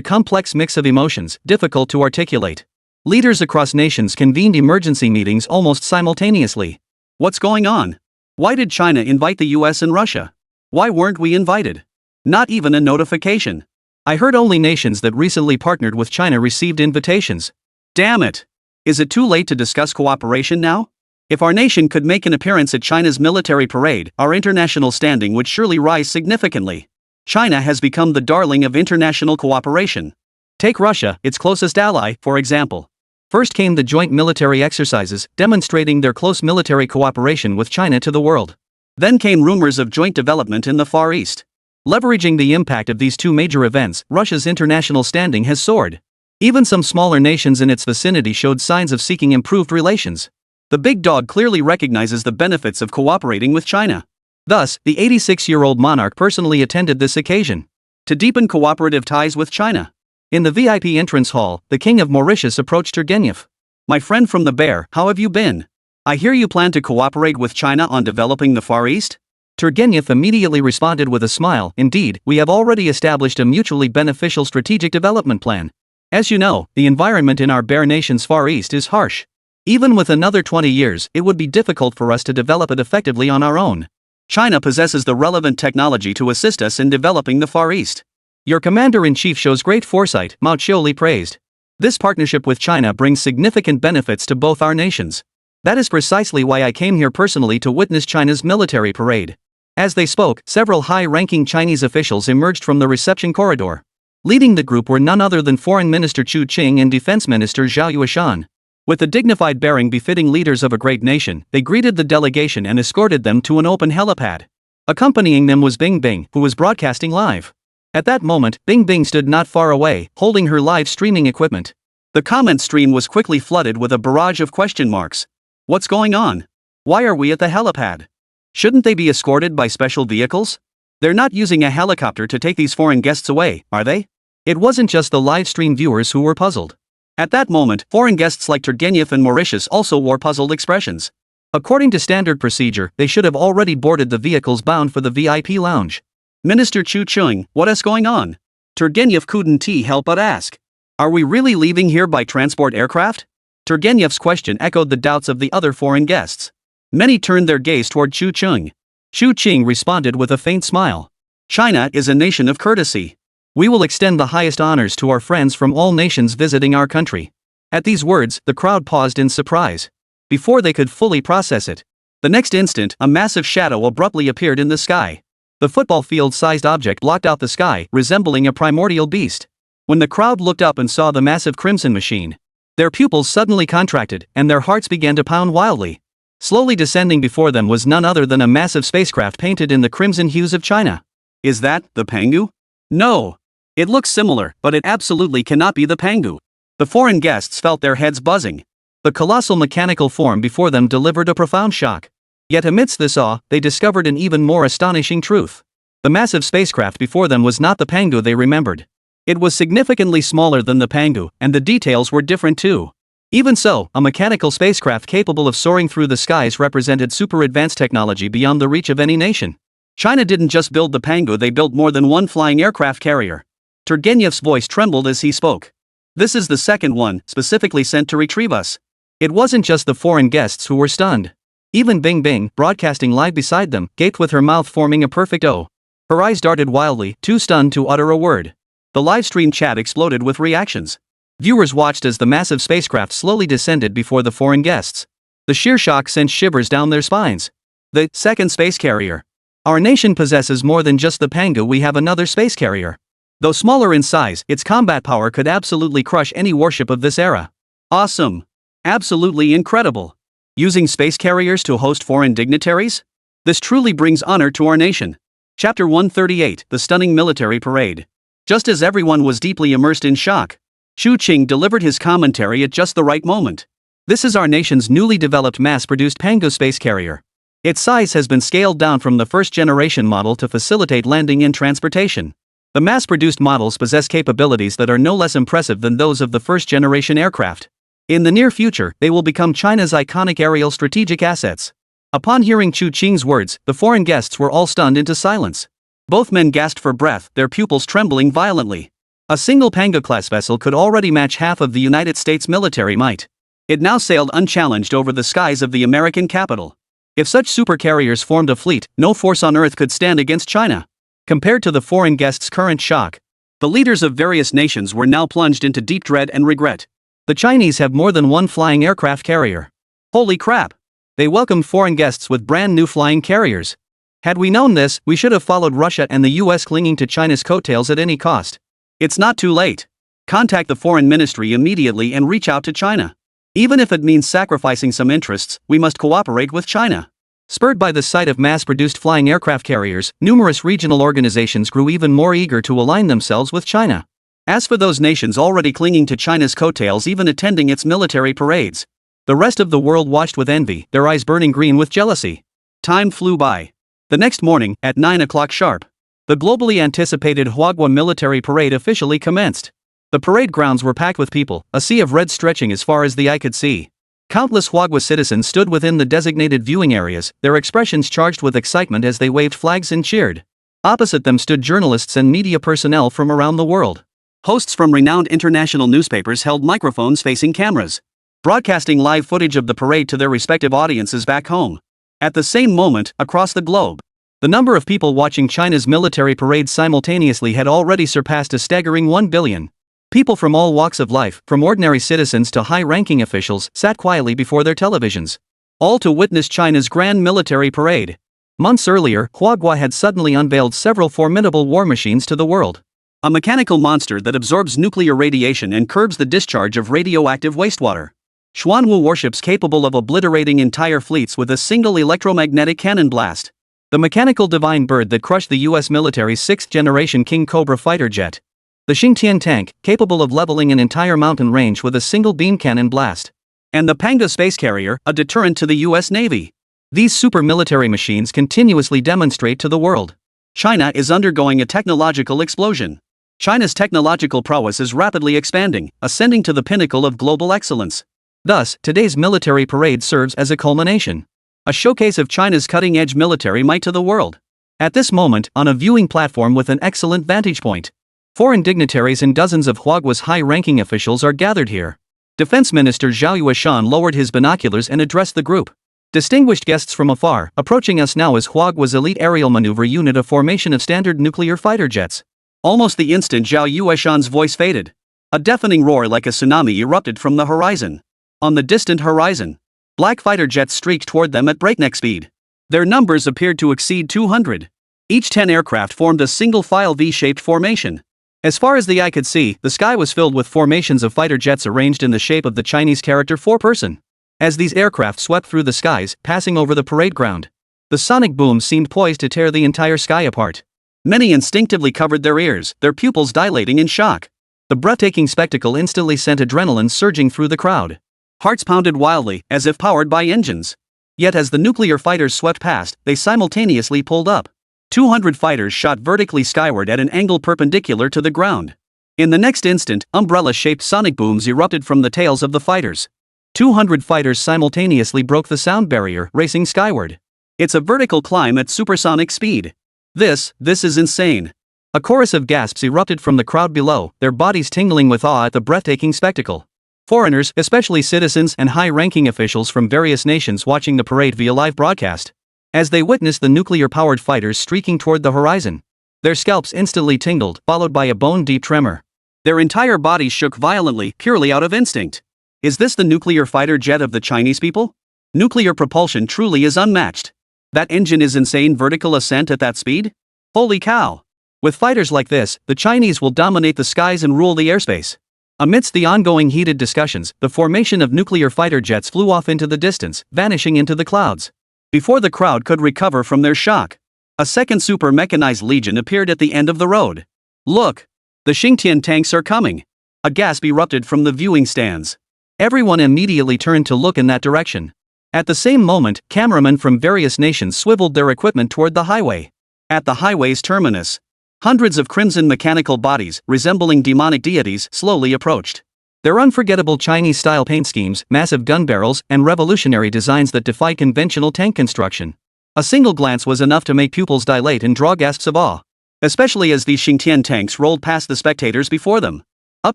complex mix of emotions, difficult to articulate. Leaders across nations convened emergency meetings almost simultaneously. What's going on? Why did China invite the US and Russia? Why weren't we invited? Not even a notification. I heard only nations that recently partnered with China received invitations. Damn it! Is it too late to discuss cooperation now? If our nation could make an appearance at China's military parade, our international standing would surely rise significantly. China has become the darling of international cooperation. Take Russia, its closest ally, for example. First came the joint military exercises, demonstrating their close military cooperation with China to the world. Then came rumors of joint development in the Far East. Leveraging the impact of these two major events, Russia's international standing has soared. Even some smaller nations in its vicinity showed signs of seeking improved relations. The big dog clearly recognizes the benefits of cooperating with China. Thus, the 86-year-old monarch personally attended this occasion to deepen cooperative ties with China. In the VIP entrance hall, the King of Mauritius approached Turgenev. My friend from the Bear, how have you been? I hear you plan to cooperate with China on developing the Far East? Turgenev immediately responded with a smile. Indeed, we have already established a mutually beneficial strategic development plan. As you know, the environment in our bare nation's Far East is harsh. Even with another 20 years, it would be difficult for us to develop it effectively on our own. China possesses the relevant technology to assist us in developing the Far East. Your commander-in-chief shows great foresight, Mao Qiuli praised. This partnership with China brings significant benefits to both our nations. That is precisely why I came here personally to witness China's military parade. As they spoke, several high-ranking Chinese officials emerged from the reception corridor. Leading the group were none other than Foreign Minister Chu Qing and Defense Minister Zhao Yueshan. With the dignified bearing befitting leaders of a great nation, they greeted the delegation and escorted them to an open helipad. Accompanying them was Bing Bing, who was broadcasting live. At that moment, Bing Bing stood not far away, holding her live streaming equipment. The comment stream was quickly flooded with a barrage of question marks. What's going on? Why are we at the helipad? Shouldn't they be escorted by special vehicles? They're not using a helicopter to take these foreign guests away, are they? It wasn't just the live stream viewers who were puzzled. At that moment, foreign guests like Turgenev and Mauritius also wore puzzled expressions. According to standard procedure, they should have already boarded the vehicles bound for the VIP lounge. Minister Chu Qing, what is going on? Turgenev couldn't help but ask. Are we really leaving here by transport aircraft? Turgenev's question echoed the doubts of the other foreign guests. Many turned their gaze toward Chu Qing. Chu Qing responded with a faint smile. China is a nation of courtesy. We will extend the highest honors to our friends from all nations visiting our country. At these words, the crowd paused in surprise. Before they could fully process it, the next instant, a massive shadow abruptly appeared in the sky. The football field-sized object blocked out the sky, resembling a primordial beast. When the crowd looked up and saw the massive crimson machine, their pupils suddenly contracted, and their hearts began to pound wildly. Slowly descending before them was none other than a massive spacecraft painted in the crimson hues of China. Is that the Pangu? No. It looks similar, but it absolutely cannot be the Pangu. The foreign guests felt their heads buzzing. The colossal mechanical form before them delivered a profound shock. Yet amidst this awe, they discovered an even more astonishing truth. The massive spacecraft before them was not the Pangu they remembered. It was significantly smaller than the Pangu, and the details were different too. Even so, a mechanical spacecraft capable of soaring through the skies represented super-advanced technology beyond the reach of any nation. China didn't just build the Pangu, they built more than one flying aircraft carrier. Turgenev's voice trembled as he spoke. This is the second one, specifically sent to retrieve us. It wasn't just the foreign guests who were stunned. Even Bing Bing, broadcasting live beside them, gaped with her mouth forming a perfect O. Her eyes darted wildly, too stunned to utter a word. The livestream chat exploded with reactions. Viewers watched as the massive spacecraft slowly descended before the foreign guests. The sheer shock sent shivers down their spines. The second space carrier. Our nation possesses more than just the Pangu, we have another space carrier. Though smaller in size, its combat power could absolutely crush any warship of this era. Awesome. Absolutely incredible. Using space carriers to host foreign dignitaries? This truly brings honor to our nation. Chapter 138, The Stunning Military Parade. Just as everyone was deeply immersed in shock, Chu Qing delivered his commentary at just the right moment. This is our nation's newly developed mass-produced Pangu space carrier. Its size has been scaled down from the first-generation model to facilitate landing and transportation. The mass-produced models possess capabilities that are no less impressive than those of the first-generation aircraft. In the near future, they will become China's iconic aerial strategic assets. Upon hearing Chu Qing's words, the foreign guests were all stunned into silence. Both men gasped for breath, their pupils trembling violently. A single Pangu-class vessel could already match half of the United States military might. It now sailed unchallenged over the skies of the American capital. If such supercarriers formed a fleet, no force on Earth could stand against China. Compared to the foreign guests' current shock, the leaders of various nations were now plunged into deep dread and regret. The Chinese have more than one flying aircraft carrier. Holy crap! They welcomed foreign guests with brand new flying carriers. Had we known this, we should have followed Russia and the US, clinging to China's coattails at any cost. It's not too late. Contact the foreign ministry immediately and reach out to China. Even if it means sacrificing some interests, we must cooperate with China. Spurred by the sight of mass-produced flying aircraft carriers, numerous regional organizations grew even more eager to align themselves with China. As for those nations already clinging to China's coattails, even attending its military parades, the rest of the world watched with envy, their eyes burning green with jealousy. Time flew by. The next morning, at 9 o'clock sharp, the globally anticipated Huagua military parade officially commenced. The parade grounds were packed with people, a sea of red stretching as far as the eye could see. Countless Huagua citizens stood within the designated viewing areas, their expressions charged with excitement as they waved flags and cheered. Opposite them stood journalists and media personnel from around the world. Hosts from renowned international newspapers held microphones facing cameras, broadcasting live footage of the parade to their respective audiences back home. At the same moment, across the globe, the number of people watching China's military parade simultaneously had already surpassed a staggering 1 billion. People from all walks of life, from ordinary citizens to high-ranking officials, sat quietly before their televisions, all to witness China's grand military parade. Months earlier, Huagua had suddenly unveiled several formidable war machines to the world. A mechanical monster that absorbs nuclear radiation and curbs the discharge of radioactive wastewater. Xuanwu warships capable of obliterating entire fleets with a single electromagnetic cannon blast. The mechanical divine bird that crushed the US military's 6th-generation King Cobra fighter jet. The Xingtian tank, capable of leveling an entire mountain range with a single beam cannon blast. And the Panga space carrier, a deterrent to the US Navy. These super military machines continuously demonstrate to the world. China is undergoing a technological explosion. China's technological prowess is rapidly expanding, ascending to the pinnacle of global excellence. Thus, today's military parade serves as a culmination. A showcase of China's cutting-edge military might to the world. At this moment, on a viewing platform with an excellent vantage point, foreign dignitaries and dozens of Huagua's high-ranking officials are gathered here. Defense Minister Zhao Yueshan lowered his binoculars and addressed the group. Distinguished guests from afar, approaching us now is Huagua's elite aerial maneuver unit, a formation of standard nuclear fighter jets. Almost the instant Zhao Yueshan's voice faded, a deafening roar like a tsunami erupted from the horizon. On the distant horizon, black fighter jets streaked toward them at breakneck speed. Their numbers appeared to exceed 200. Each 10 aircraft formed a single-file V-shaped formation. As far as the eye could see, the sky was filled with formations of fighter jets arranged in the shape of the Chinese character 4-person. As these aircraft swept through the skies, passing over the parade ground, the sonic boom seemed poised to tear the entire sky apart. Many instinctively covered their ears, their pupils dilating in shock. The breathtaking spectacle instantly sent adrenaline surging through the crowd. Hearts pounded wildly, as if powered by engines. Yet as the nuclear fighters swept past, they simultaneously pulled up. 200 fighters shot vertically skyward at an angle perpendicular to the ground. In the next instant, umbrella-shaped sonic booms erupted from the tails of the fighters. 200 fighters simultaneously broke the sound barrier, racing skyward. It's a vertical climb at supersonic speed. This is insane. A chorus of gasps erupted from the crowd below, their bodies tingling with awe at the breathtaking spectacle. Foreigners, especially citizens and high-ranking officials from various nations watching the parade via live broadcast. As they witnessed the nuclear-powered fighters streaking toward the horizon, their scalps instantly tingled, followed by a bone-deep tremor. Their entire bodies shook violently, purely out of instinct. Is this the nuclear fighter jet of the Chinese people? Nuclear propulsion truly is unmatched. That engine is insane. Vertical ascent at that speed? Holy cow! With fighters like this, the Chinese will dominate the skies and rule the airspace. Amidst the ongoing heated discussions, the formation of nuclear fighter jets flew off into the distance, vanishing into the clouds. Before the crowd could recover from their shock, a second super mechanized legion appeared at the end of the road. Look! The Xingtian tanks are coming! A gasp erupted from the viewing stands. Everyone immediately turned to look in that direction. At the same moment, cameramen from various nations swiveled their equipment toward the highway. At the highway's terminus, hundreds of crimson mechanical bodies, resembling demonic deities, slowly approached. Their unforgettable Chinese-style paint schemes, massive gun barrels, and revolutionary designs that defied conventional tank construction. A single glance was enough to make pupils dilate and draw gasps of awe. Especially as these Xingtian tanks rolled past the spectators before them. Up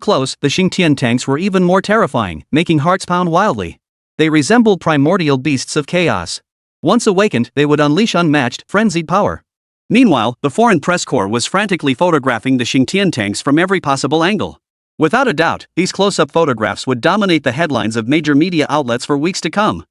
close, the Xingtian tanks were even more terrifying, making hearts pound wildly. They resembled primordial beasts of chaos. Once awakened, they would unleash unmatched, frenzied power. Meanwhile, the foreign press corps was frantically photographing the Xingtian tanks from every possible angle. Without a doubt, these close-up photographs would dominate the headlines of major media outlets for weeks to come.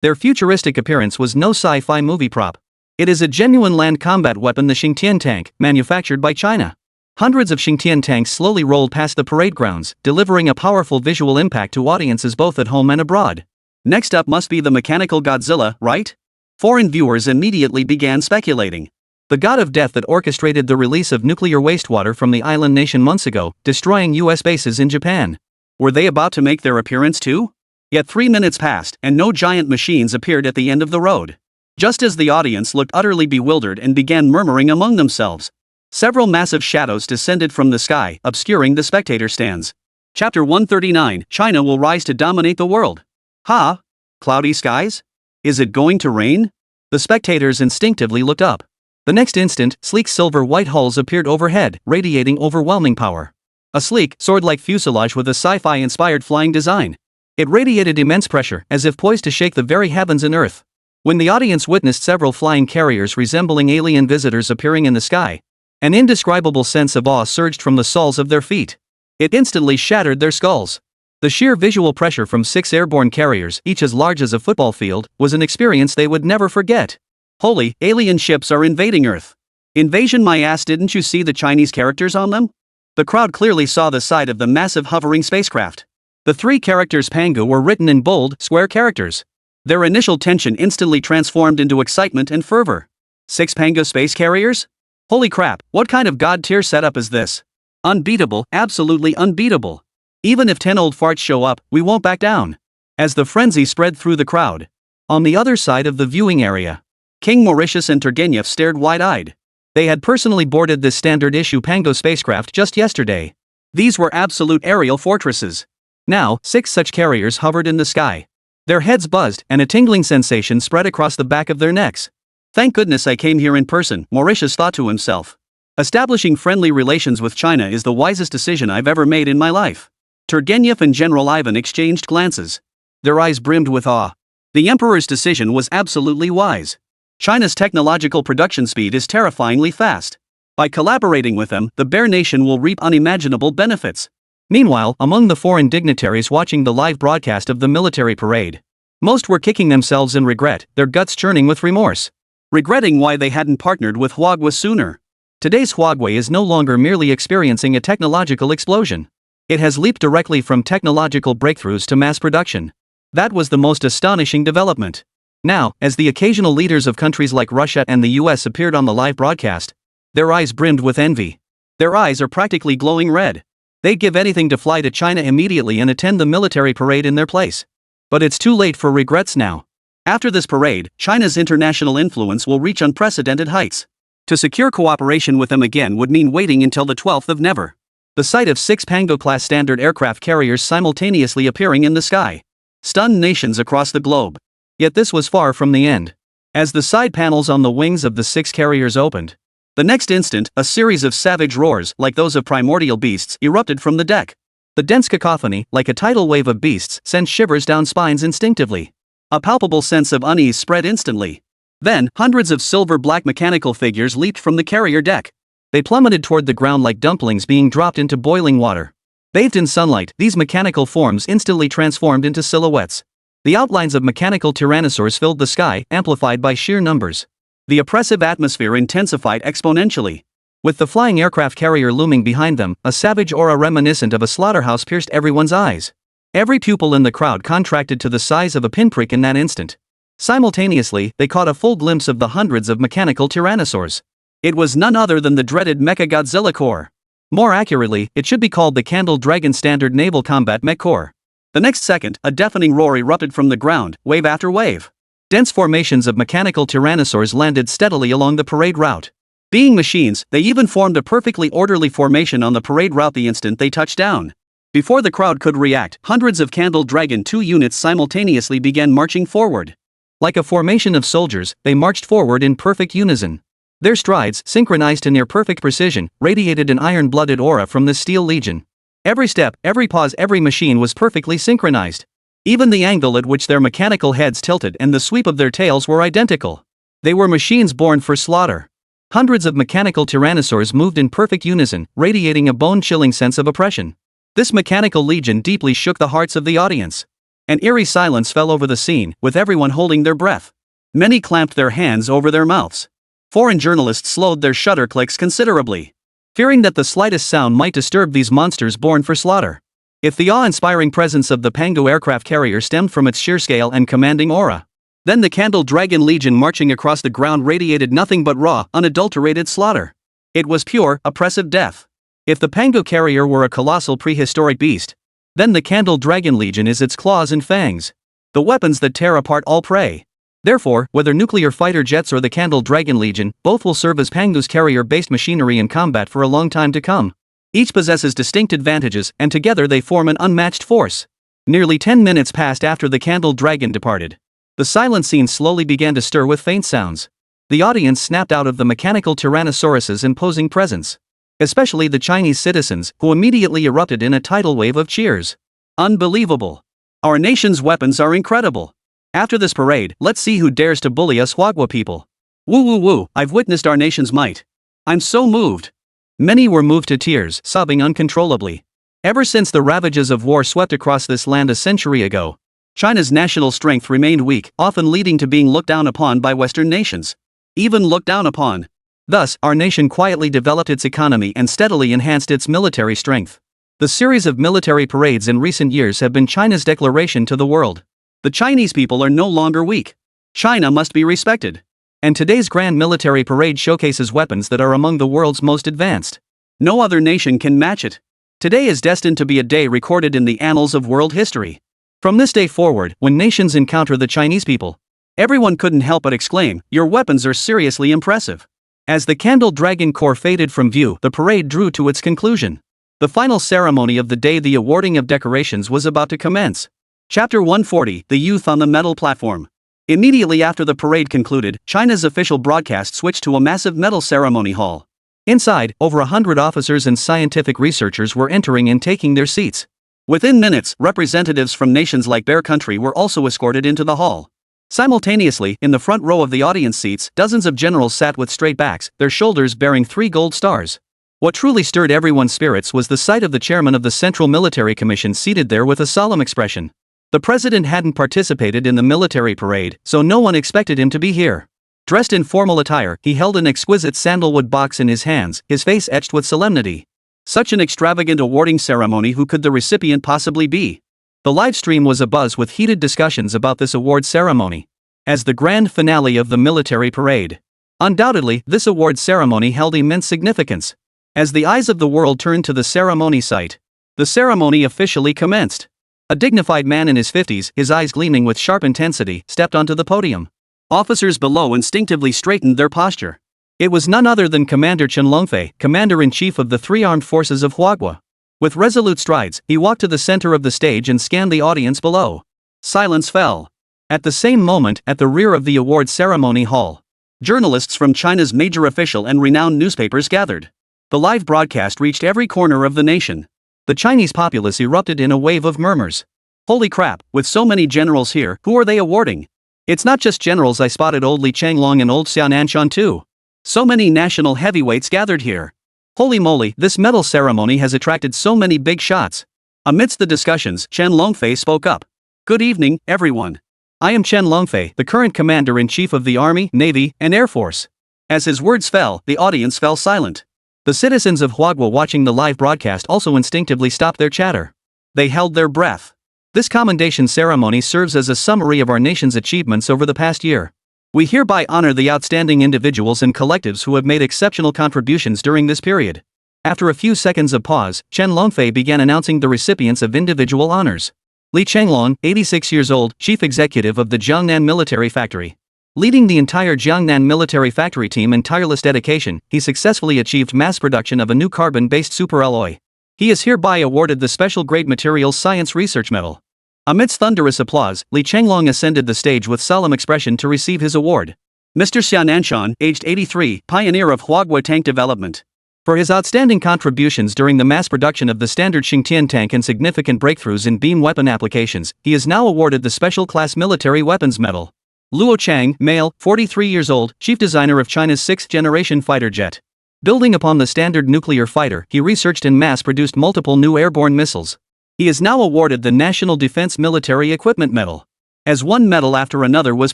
Their futuristic appearance was no sci-fi movie prop. It is a genuine land combat weapon, the Xingtian tank, manufactured by China. Hundreds of Xingtian tanks slowly rolled past the parade grounds, delivering a powerful visual impact to audiences both at home and abroad. Next up must be the mechanical Godzilla, right? Foreign viewers immediately began speculating. The god of death that orchestrated the release of nuclear wastewater from the island nation months ago, destroying US bases in Japan. Were they about to make their appearance too? Yet 3 minutes passed, and no giant machines appeared at the end of the road. Just as the audience looked utterly bewildered and began murmuring among themselves, several massive shadows descended from the sky, obscuring the spectator stands. Chapter 139, China will rise to dominate the world. Ha! Cloudy skies? Is it going to rain? The spectators instinctively looked up. The next instant, sleek silver-white hulls appeared overhead, radiating overwhelming power. A sleek, sword-like fuselage with a sci-fi-inspired flying design. It radiated immense pressure, as if poised to shake the very heavens and earth. When the audience witnessed several flying carriers resembling alien visitors appearing in the sky, an indescribable sense of awe surged from the soles of their feet. It instantly shattered their skulls. The sheer visual pressure from 6 airborne carriers, each as large as a football field, was an experience they would never forget. Holy, alien ships are invading Earth. Invasion my ass, didn't you see the Chinese characters on them? The crowd clearly saw the side of the massive hovering spacecraft. The 3 characters Pangu were written in bold, square characters. Their initial tension instantly transformed into excitement and fervor. 6 Pangu space carriers? Holy crap, what kind of god-tier setup is this? Unbeatable, absolutely unbeatable. Even if 10 old farts show up, we won't back down. As the frenzy spread through the crowd. On the other side of the viewing area, King Mauritius and Turgenev stared wide-eyed. They had personally boarded this standard-issue Pangu spacecraft just yesterday. These were absolute aerial fortresses. Now, 6 such carriers hovered in the sky. Their heads buzzed, and a tingling sensation spread across the back of their necks. Thank goodness I came here in person, Mauritius thought to himself. Establishing friendly relations with China is the wisest decision I've ever made in my life. Turgenev and General Ivan exchanged glances. Their eyes brimmed with awe. The emperor's decision was absolutely wise. China's technological production speed is terrifyingly fast. By collaborating with them, the Bear Nation will reap unimaginable benefits. Meanwhile, among the foreign dignitaries watching the live broadcast of the military parade, most were kicking themselves in regret, their guts churning with remorse. Regretting why they hadn't partnered with Huawei sooner. Today's Huawei is no longer merely experiencing a technological explosion. It has leaped directly from technological breakthroughs to mass production. That was the most astonishing development. Now, as the occasional leaders of countries like Russia and the US appeared on the live broadcast, their eyes brimmed with envy. Their eyes are practically glowing red. They'd give anything to fly to China immediately and attend the military parade in their place. But it's too late for regrets now. After this parade, China's international influence will reach unprecedented heights. To secure cooperation with them again would mean waiting until the 12th of never. The sight of 6 TianGou-class standard aircraft carriers simultaneously appearing in the sky stunned nations across the globe. Yet this was far from the end. As the side panels on the wings of the 6 carriers opened, the next instant, a series of savage roars, like those of primordial beasts, erupted from the deck. The dense cacophony, like a tidal wave of beasts, sent shivers down spines instinctively. A palpable sense of unease spread instantly. Then, hundreds of silver-black mechanical figures leaped from the carrier deck. They plummeted toward the ground like dumplings being dropped into boiling water. Bathed in sunlight, these mechanical forms instantly transformed into silhouettes. The outlines of mechanical tyrannosaurs filled the sky, amplified by sheer numbers. The oppressive atmosphere intensified exponentially. With the flying aircraft carrier looming behind them, a savage aura reminiscent of a slaughterhouse pierced everyone's eyes. Every pupil in the crowd contracted to the size of a pinprick in that instant. Simultaneously, they caught a full glimpse of the hundreds of mechanical tyrannosaurs. It was none other than the dreaded MECHA-GODZILLA Corps. More accurately, it should be called the Candle Dragon Standard Naval Combat Mech Corps. The next second, a deafening roar erupted from the ground, wave after wave. Dense formations of mechanical tyrannosaurs landed steadily along the parade route. Being machines, they even formed a perfectly orderly formation on the parade route the instant they touched down. Before the crowd could react, hundreds of Candle Dragon 2 units simultaneously began marching forward. Like a formation of soldiers, they marched forward in perfect unison. Their strides, synchronized to near-perfect precision, radiated an iron-blooded aura from the Steel Legion. Every step, every pause, every machine was perfectly synchronized. Even the angle at which their mechanical heads tilted and the sweep of their tails were identical. They were machines born for slaughter. Hundreds of mechanical tyrannosaurs moved in perfect unison, radiating a bone-chilling sense of oppression. This mechanical legion deeply shook the hearts of the audience. An eerie silence fell over the scene, with everyone holding their breath. Many clamped their hands over their mouths. Foreign journalists slowed their shutter clicks considerably, fearing that the slightest sound might disturb these monsters born for slaughter. If the awe-inspiring presence of the Pangu aircraft carrier stemmed from its sheer scale and commanding aura, then the Candle Dragon Legion marching across the ground radiated nothing but raw, unadulterated slaughter. It was pure, oppressive death. If the Pangu carrier were a colossal prehistoric beast, then the Candle Dragon Legion is its claws and fangs, the weapons that tear apart all prey. Therefore, whether nuclear fighter jets or the Candle Dragon Legion, both will serve as Pangu's carrier-based machinery in combat for a long time to come. Each possesses distinct advantages, and together they form an unmatched force. Nearly 10 minutes passed after the candle dragon departed. The silent scene slowly began to stir with faint sounds. The audience snapped out of the mechanical Tyrannosaurus's imposing presence. Especially the Chinese citizens, who immediately erupted in a tidal wave of cheers. Unbelievable! Our nation's weapons are incredible. After this parade, let's see who dares to bully us Hwagwa people. Woo woo woo, I've witnessed our nation's might. I'm so moved. Many were moved to tears, sobbing uncontrollably. Ever since the ravages of war swept across this land a century ago, China's national strength remained weak, often leading to being looked down upon by Western nations. Even looked down upon. Thus, our nation quietly developed its economy and steadily enhanced its military strength. The series of military parades in recent years have been China's declaration to the world. The Chinese people are no longer weak. China must be respected. And today's grand military parade showcases weapons that are among the world's most advanced. No other nation can match it. Today is destined to be a day recorded in the annals of world history. From this day forward, when nations encounter the Chinese people, everyone couldn't help but exclaim, "Your weapons are seriously impressive." As the Candle Dragon Corps faded from view, the parade drew to its conclusion. The final ceremony of the day, the awarding of decorations, was about to commence. Chapter 140, The Youth on the Metal Platform. Immediately after the parade concluded, China's official broadcast switched to a massive metal ceremony hall. Inside, over 100 officers and scientific researchers were entering and taking their seats. Within minutes, representatives from nations like Bear Country were also escorted into the hall. Simultaneously, in the front row of the audience seats, dozens of generals sat with straight backs, their shoulders bearing 3 gold stars. What truly stirred everyone's spirits was the sight of the chairman of the Central Military Commission seated there with a solemn expression. The president hadn't participated in the military parade, so no one expected him to be here. Dressed in formal attire, he held an exquisite sandalwood box in his hands, his face etched with solemnity. Such an extravagant awarding ceremony, who could the recipient possibly be? The livestream was abuzz with heated discussions about this award ceremony. As the grand finale of the military parade, undoubtedly, this award ceremony held immense significance. As the eyes of the world turned to the ceremony site, the ceremony officially commenced. A dignified man in his 50s, his eyes gleaming with sharp intensity, stepped onto the podium. Officers below instinctively straightened their posture. It was none other than Commander Chen Longfei, Commander-in-Chief of the 3 Armed Forces of Hwagwa. With resolute strides, he walked to the center of the stage and scanned the audience below. Silence fell. At the same moment, at the rear of the award ceremony hall, journalists from China's major official and renowned newspapers gathered. The live broadcast reached every corner of the nation. The Chinese populace erupted in a wave of murmurs. Holy crap, with so many generals here, who are they awarding? It's not just generals, I spotted old Li Changlong and old Xiaonanshan too. So many national heavyweights gathered here. Holy moly, this medal ceremony has attracted so many big shots. Amidst the discussions, Chen Longfei spoke up. Good evening, everyone. I am Chen Longfei, the current Commander-in-Chief of the Army, Navy, and Air Force. As his words fell, the audience fell silent. The citizens of Hwagwa watching the live broadcast also instinctively stopped their chatter. They held their breath. This commendation ceremony serves as a summary of our nation's achievements over the past year. We hereby honor the outstanding individuals and collectives who have made exceptional contributions during this period. After a few seconds of pause, Chen Longfei began announcing the recipients of individual honors. Li Changlong, 86 years old, Chief Executive of the Jiangnan Military Factory. Leading the entire Jiangnan Military Factory team in tireless dedication, he successfully achieved mass production of a new carbon-based superalloy. He is hereby awarded the Special Grade Materials Science Research Medal. Amidst thunderous applause, Li Changlong ascended the stage with solemn expression to receive his award. Mr. Xiaonanshan, aged 83, pioneer of Hwagwa tank development. For his outstanding contributions during the mass production of the standard Xingtian tank and significant breakthroughs in beam weapon applications, he is now awarded the Special Class Military Weapons Medal. Luo Chang, male, 43 years old, chief designer of China's 6th-generation fighter jet. Building upon the standard nuclear fighter, he researched and mass-produced multiple new airborne missiles. He is now awarded the National Defense Military Equipment Medal. As one medal after another was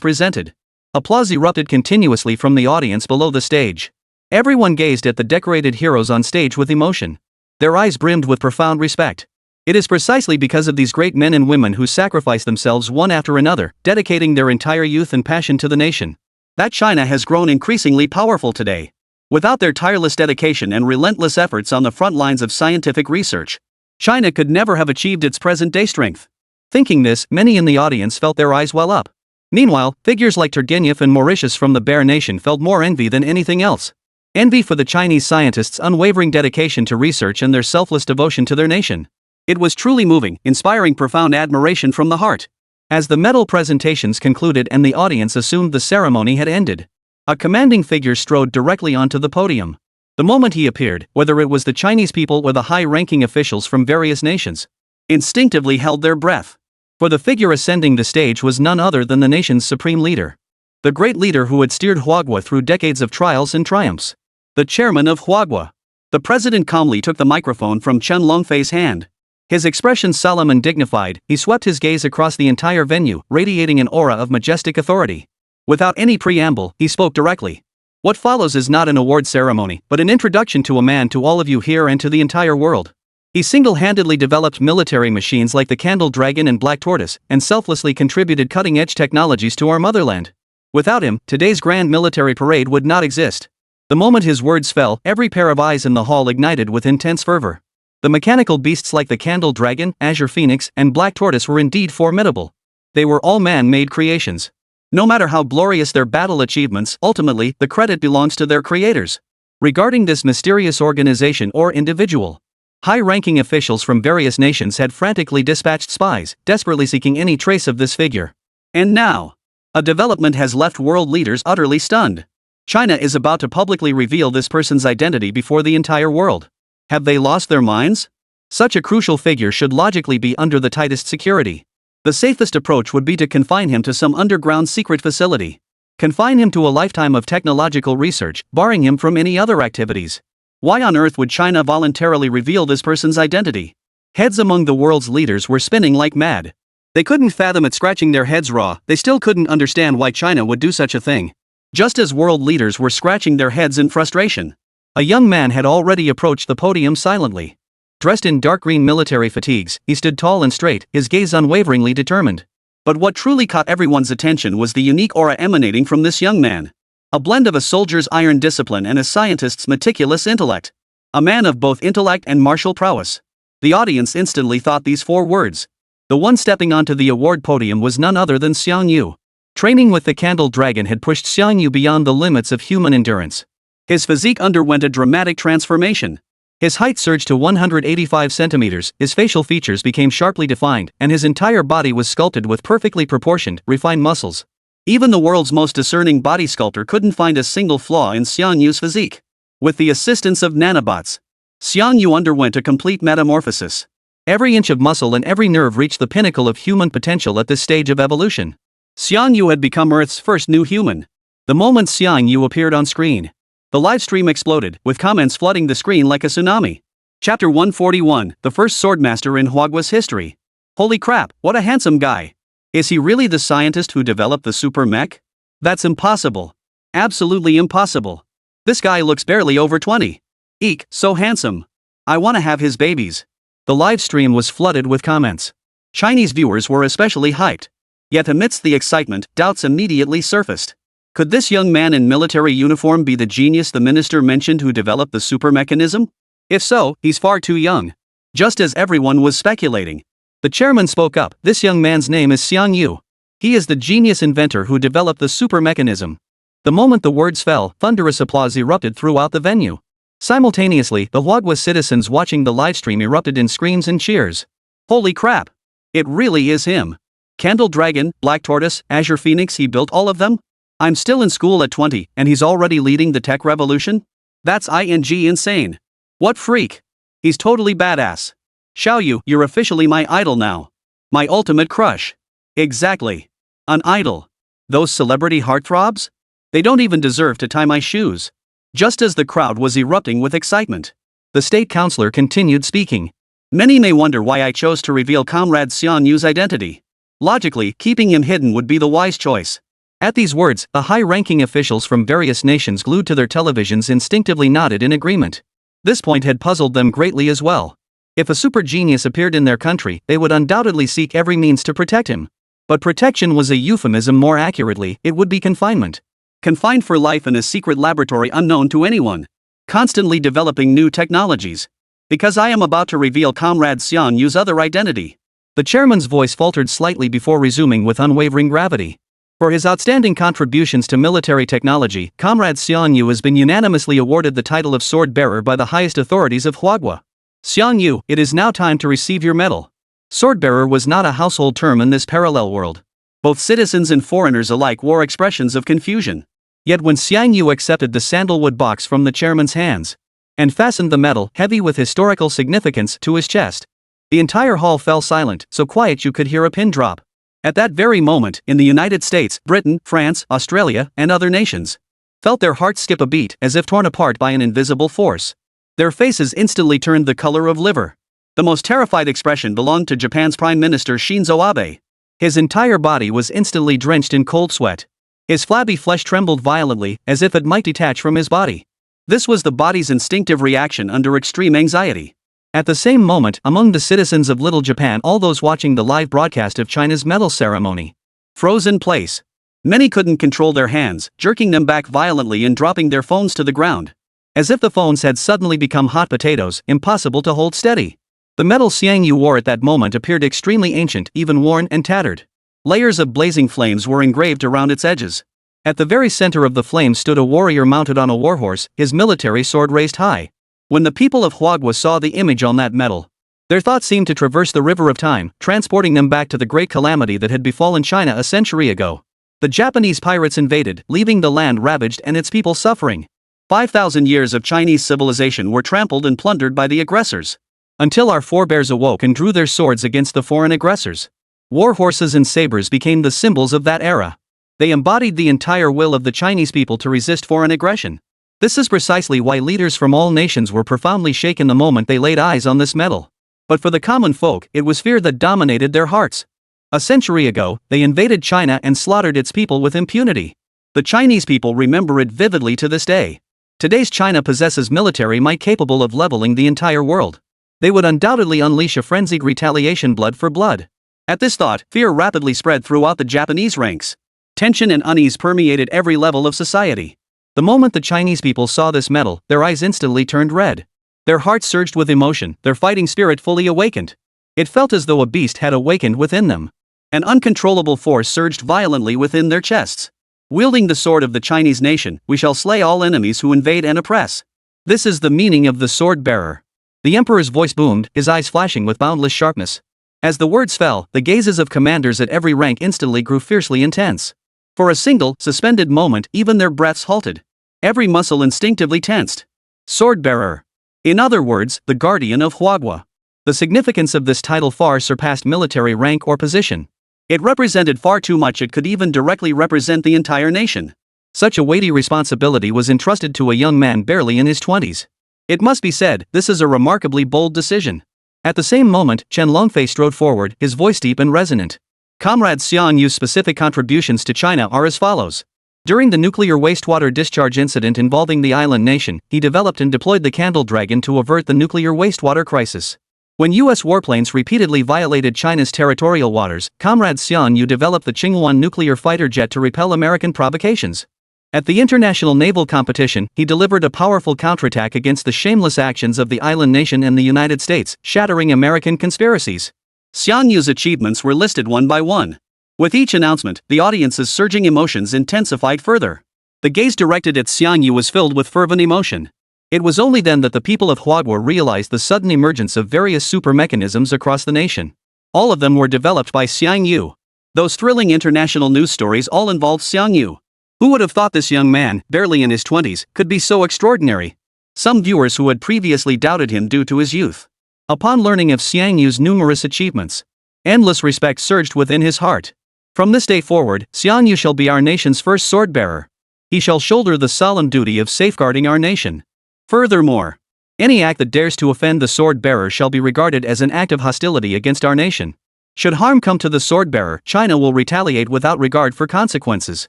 presented, applause erupted continuously from the audience below the stage. Everyone gazed at the decorated heroes on stage with emotion. Their eyes brimmed with profound respect. It is precisely because of these great men and women who sacrifice themselves one after another, dedicating their entire youth and passion to the nation, that China has grown increasingly powerful today. Without their tireless dedication and relentless efforts on the front lines of scientific research, China could never have achieved its present-day strength. Thinking this, many in the audience felt their eyes well up. Meanwhile, figures like Turgenev and Mauritius from the Bear Nation felt more envy than anything else. Envy for the Chinese scientists' unwavering dedication to research and their selfless devotion to their nation. It was truly moving, inspiring profound admiration from the heart. As the medal presentations concluded and the audience assumed the ceremony had ended, a commanding figure strode directly onto the podium. The moment he appeared, whether it was the Chinese people or the high-ranking officials from various nations, instinctively held their breath. For the figure ascending the stage was none other than the nation's supreme leader. The great leader who had steered Huagua through decades of trials and triumphs. The chairman of Huagua. The president calmly took the microphone from Chen Longfei's hand. His expression solemn and dignified, he swept his gaze across the entire venue, radiating an aura of majestic authority. Without any preamble, he spoke directly. What follows is not an award ceremony, but an introduction to a man to all of you here and to the entire world. He single-handedly developed military machines like the Candle Dragon and Black Tortoise, and selflessly contributed cutting-edge technologies to our motherland. Without him, today's grand military parade would not exist. The moment his words fell, every pair of eyes in the hall ignited with intense fervor. The mechanical beasts like the Candle Dragon, Azure Phoenix, and Black Tortoise were indeed formidable. They were all man-made creations. No matter how glorious their battle achievements, ultimately, the credit belongs to their creators. Regarding this mysterious organization or individual, high-ranking officials from various nations had frantically dispatched spies, desperately seeking any trace of this figure. And now, a development has left world leaders utterly stunned. China is about to publicly reveal this person's identity before the entire world. Have they lost their minds? Such a crucial figure should logically be under the tightest security. The safest approach would be to confine him to some underground secret facility. Confine him to a lifetime of technological research, barring him from any other activities. Why on earth would China voluntarily reveal this person's identity? Heads among the world's leaders were spinning like mad. They couldn't fathom it, scratching their heads raw. They still couldn't understand why China would do such a thing. Just as world leaders were scratching their heads in frustration, a young man had already approached the podium silently. Dressed in dark green military fatigues, he stood tall and straight, his gaze unwaveringly determined. But what truly caught everyone's attention was the unique aura emanating from this young man. A blend of a soldier's iron discipline and a scientist's meticulous intellect. A man of both intellect and martial prowess. The audience instantly thought these four words. The one stepping onto the award podium was none other than Xiang Yu. Training with the Candle Dragon had pushed Xiang Yu beyond the limits of human endurance. His physique underwent a dramatic transformation. His height surged to 185 centimeters, his facial features became sharply defined, and his entire body was sculpted with perfectly proportioned, refined muscles. Even the world's most discerning body sculptor couldn't find a single flaw in Xiang Yu's physique. With the assistance of nanobots, Xiang Yu underwent a complete metamorphosis. Every inch of muscle and every nerve reached the pinnacle of human potential at this stage of evolution. Xiang Yu had become Earth's first new human. The moment Xiang Yu appeared on screen, the livestream exploded, with comments flooding the screen like a tsunami. Chapter 141, the first swordmaster in Huagua's history. Holy crap, what a handsome guy. Is he really the scientist who developed the super mech? That's impossible. Absolutely impossible. This guy looks barely over 20. Eek, so handsome. I wanna have his babies. The livestream was flooded with comments. Chinese viewers were especially hyped. Yet amidst the excitement, doubts immediately surfaced. Could this young man in military uniform be the genius the minister mentioned who developed the super mechanism? If so, he's far too young. Just as everyone was speculating, the chairman spoke up. This young man's name is Xiang Yu. He is the genius inventor who developed the super mechanism. The moment the words fell, thunderous applause erupted throughout the venue. Simultaneously, the Huagua citizens watching the livestream erupted in screams and cheers. Holy crap! It really is him. Candle Dragon, Black Tortoise, Azure Phoenix, he built all of them? I'm still in school at 20, and he's already leading the tech revolution? That's insane. What freak? He's totally badass. Xiao Yu, you're officially my idol now. My ultimate crush. Exactly. An idol. Those celebrity heartthrobs? They don't even deserve to tie my shoes. Just as the crowd was erupting with excitement, the state councilor continued speaking. Many may wonder why I chose to reveal Comrade Xiang Yu's identity. Logically, keeping him hidden would be the wise choice. At these words, the high-ranking officials from various nations glued to their televisions instinctively nodded in agreement. This point had puzzled them greatly as well. If a super genius appeared in their country, they would undoubtedly seek every means to protect him. But protection was a euphemism. More accurately, it would be confinement. Confined for life in a secret laboratory unknown to anyone. Constantly developing new technologies. Because I am about to reveal Comrade Xiang Yu's other identity. The chairman's voice faltered slightly before resuming with unwavering gravity. For his outstanding contributions to military technology, Comrade Xiang Yu has been unanimously awarded the title of Sword Bearer by the highest authorities of Huagua. Xiang Yu, it is now time to receive your medal. Sword Bearer was not a household term in this parallel world. Both citizens and foreigners alike wore expressions of confusion. Yet when Xiang Yu accepted the sandalwood box from the chairman's hands and fastened the medal, heavy with historical significance, to his chest, the entire hall fell silent, so quiet you could hear a pin drop. At that very moment, in the United States, Britain, France, Australia, and other nations felt their hearts skip a beat, as if torn apart by an invisible force. Their faces instantly turned the color of liver. The most terrified expression belonged to Japan's Prime Minister Shinzo Abe. His entire body was instantly drenched in cold sweat. His flabby flesh trembled violently, as if it might detach from his body. This was the body's instinctive reaction under extreme anxiety. At the same moment, among the citizens of Little Japan, all those watching the live broadcast of China's medal ceremony froze in place. Many couldn't control their hands, jerking them back violently and dropping their phones to the ground. As if the phones had suddenly become hot potatoes, impossible to hold steady. The medal Xiang Yu wore at that moment appeared extremely ancient, even worn and tattered. Layers of blazing flames were engraved around its edges. At the very center of the flames stood a warrior mounted on a warhorse, his military sword raised high. When the people of Huagua saw the image on that medal, their thoughts seemed to traverse the river of time, transporting them back to the great calamity that had befallen China a century ago. The Japanese pirates invaded, leaving the land ravaged and its people suffering. 5,000 years of Chinese civilization were trampled and plundered by the aggressors. Until our forebears awoke and drew their swords against the foreign aggressors. War horses and sabers became the symbols of that era. They embodied the entire will of the Chinese people to resist foreign aggression. This is precisely why leaders from all nations were profoundly shaken the moment they laid eyes on this medal. But for the common folk, it was fear that dominated their hearts. A century ago, they invaded China and slaughtered its people with impunity. The Chinese people remember it vividly to this day. Today's China possesses military might capable of leveling the entire world. They would undoubtedly unleash a frenzied retaliation, blood for blood. At this thought, fear rapidly spread throughout the Japanese ranks. Tension and unease permeated every level of society. The moment the Chinese people saw this medal, their eyes instantly turned red. Their hearts surged with emotion, their fighting spirit fully awakened. It felt as though a beast had awakened within them. An uncontrollable force surged violently within their chests. Wielding the sword of the Chinese nation, we shall slay all enemies who invade and oppress. This is the meaning of the sword bearer. The emperor's voice boomed, his eyes flashing with boundless sharpness. As the words fell, the gazes of commanders at every rank instantly grew fiercely intense. For a single, suspended moment, even their breaths halted. Every muscle instinctively tensed. Sword bearer. In other words, the guardian of Huagua. The significance of this title far surpassed military rank or position. It represented far too much. It could even directly represent the entire nation. Such a weighty responsibility was entrusted to a young man barely in his 20s. It must be said, this is a remarkably bold decision. At the same moment, Chen Longfei strode forward, his voice deep and resonant. Comrade Xiang Yu's specific contributions to China are as follows. During the nuclear wastewater discharge incident involving the island nation, he developed and deployed the Candle Dragon to avert the nuclear wastewater crisis. When U.S. warplanes repeatedly violated China's territorial waters, Comrade Xiang Yu developed the Chinghuan nuclear fighter jet to repel American provocations. At the international naval competition, he delivered a powerful counterattack against the shameless actions of the island nation and the United States, shattering American conspiracies. Xiang Yu's achievements were listed one by one. With each announcement, the audience's surging emotions intensified further. The gaze directed at Xiang Yu was filled with fervent emotion. It was only then that the people of Huagua realized the sudden emergence of various super mechanisms across the nation. All of them were developed by Xiang Yu. Those thrilling international news stories all involved Xiang Yu. Who would have thought this young man, barely in his 20s, could be so extraordinary? Some viewers who had previously doubted him due to his youth. Upon learning of Xiang Yu's numerous achievements, endless respect surged within his heart. From this day forward, Xiang Yu shall be our nation's first sword bearer. He shall shoulder the solemn duty of safeguarding our nation. Furthermore, any act that dares to offend the sword bearer shall be regarded as an act of hostility against our nation. Should harm come to the sword bearer, China will retaliate without regard for consequences.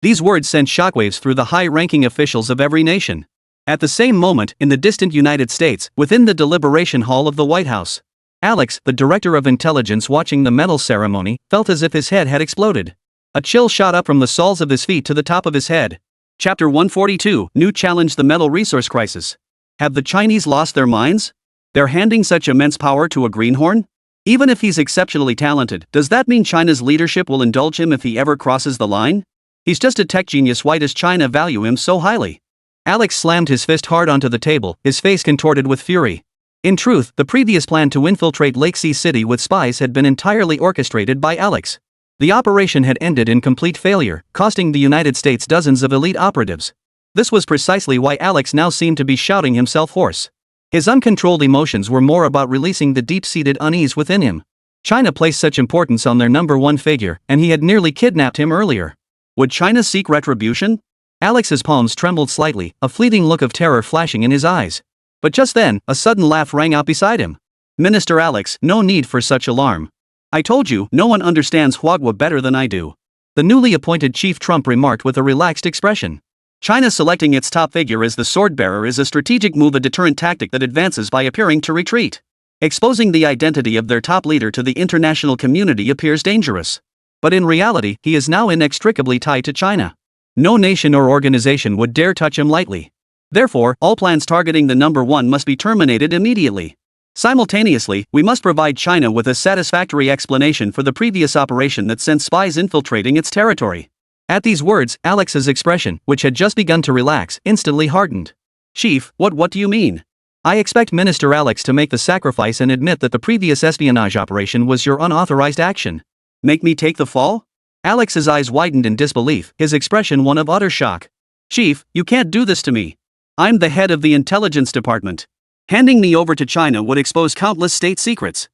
These words sent shockwaves through the high-ranking officials of every nation. At the same moment, in the distant United States, within the deliberation hall of the White House, Alex, the director of intelligence watching the medal ceremony, felt as if his head had exploded. A chill shot up from the soles of his feet to the top of his head. Chapter 142, New Challenge: The Metal Resource Crisis. Have the Chinese lost their minds? They're handing such immense power to a greenhorn? Even if he's exceptionally talented, does that mean China's leadership will indulge him if he ever crosses the line? He's just a tech genius. Why does China value him so highly? Alex slammed his fist hard onto the table, his face contorted with fury. In truth, the previous plan to infiltrate Lake Sea City with spies had been entirely orchestrated by Alex. The operation had ended in complete failure, costing the United States dozens of elite operatives. This was precisely why Alex now seemed to be shouting himself hoarse. His uncontrolled emotions were more about releasing the deep-seated unease within him. China placed such importance on their number one figure, and he had nearly kidnapped him earlier. Would China seek retribution? Alex's palms trembled slightly, a fleeting look of terror flashing in his eyes. But just then, a sudden laugh rang out beside him. Minister Alex, no need for such alarm. I told you, no one understands Huagua better than I do. The newly appointed Chief Trump remarked with a relaxed expression. China selecting its top figure as the sword-bearer is a strategic move, a deterrent tactic that advances by appearing to retreat. Exposing the identity of their top leader to the international community appears dangerous. But in reality, he is now inextricably tied to China. No nation or organization would dare touch him lightly. Therefore, all plans targeting the number one must be terminated immediately. Simultaneously, we must provide China with a satisfactory explanation for the previous operation that sent spies infiltrating its territory. At these words, Alex's expression, which had just begun to relax, instantly hardened. Chief, what do you mean? I expect Minister Alex to make the sacrifice and admit that the previous espionage operation was your unauthorized action. Make me take the fall? Alex's eyes widened in disbelief, his expression one of utter shock. Chief, you can't do this to me. I'm the head of the intelligence department. Handing me over to China would expose countless state secrets.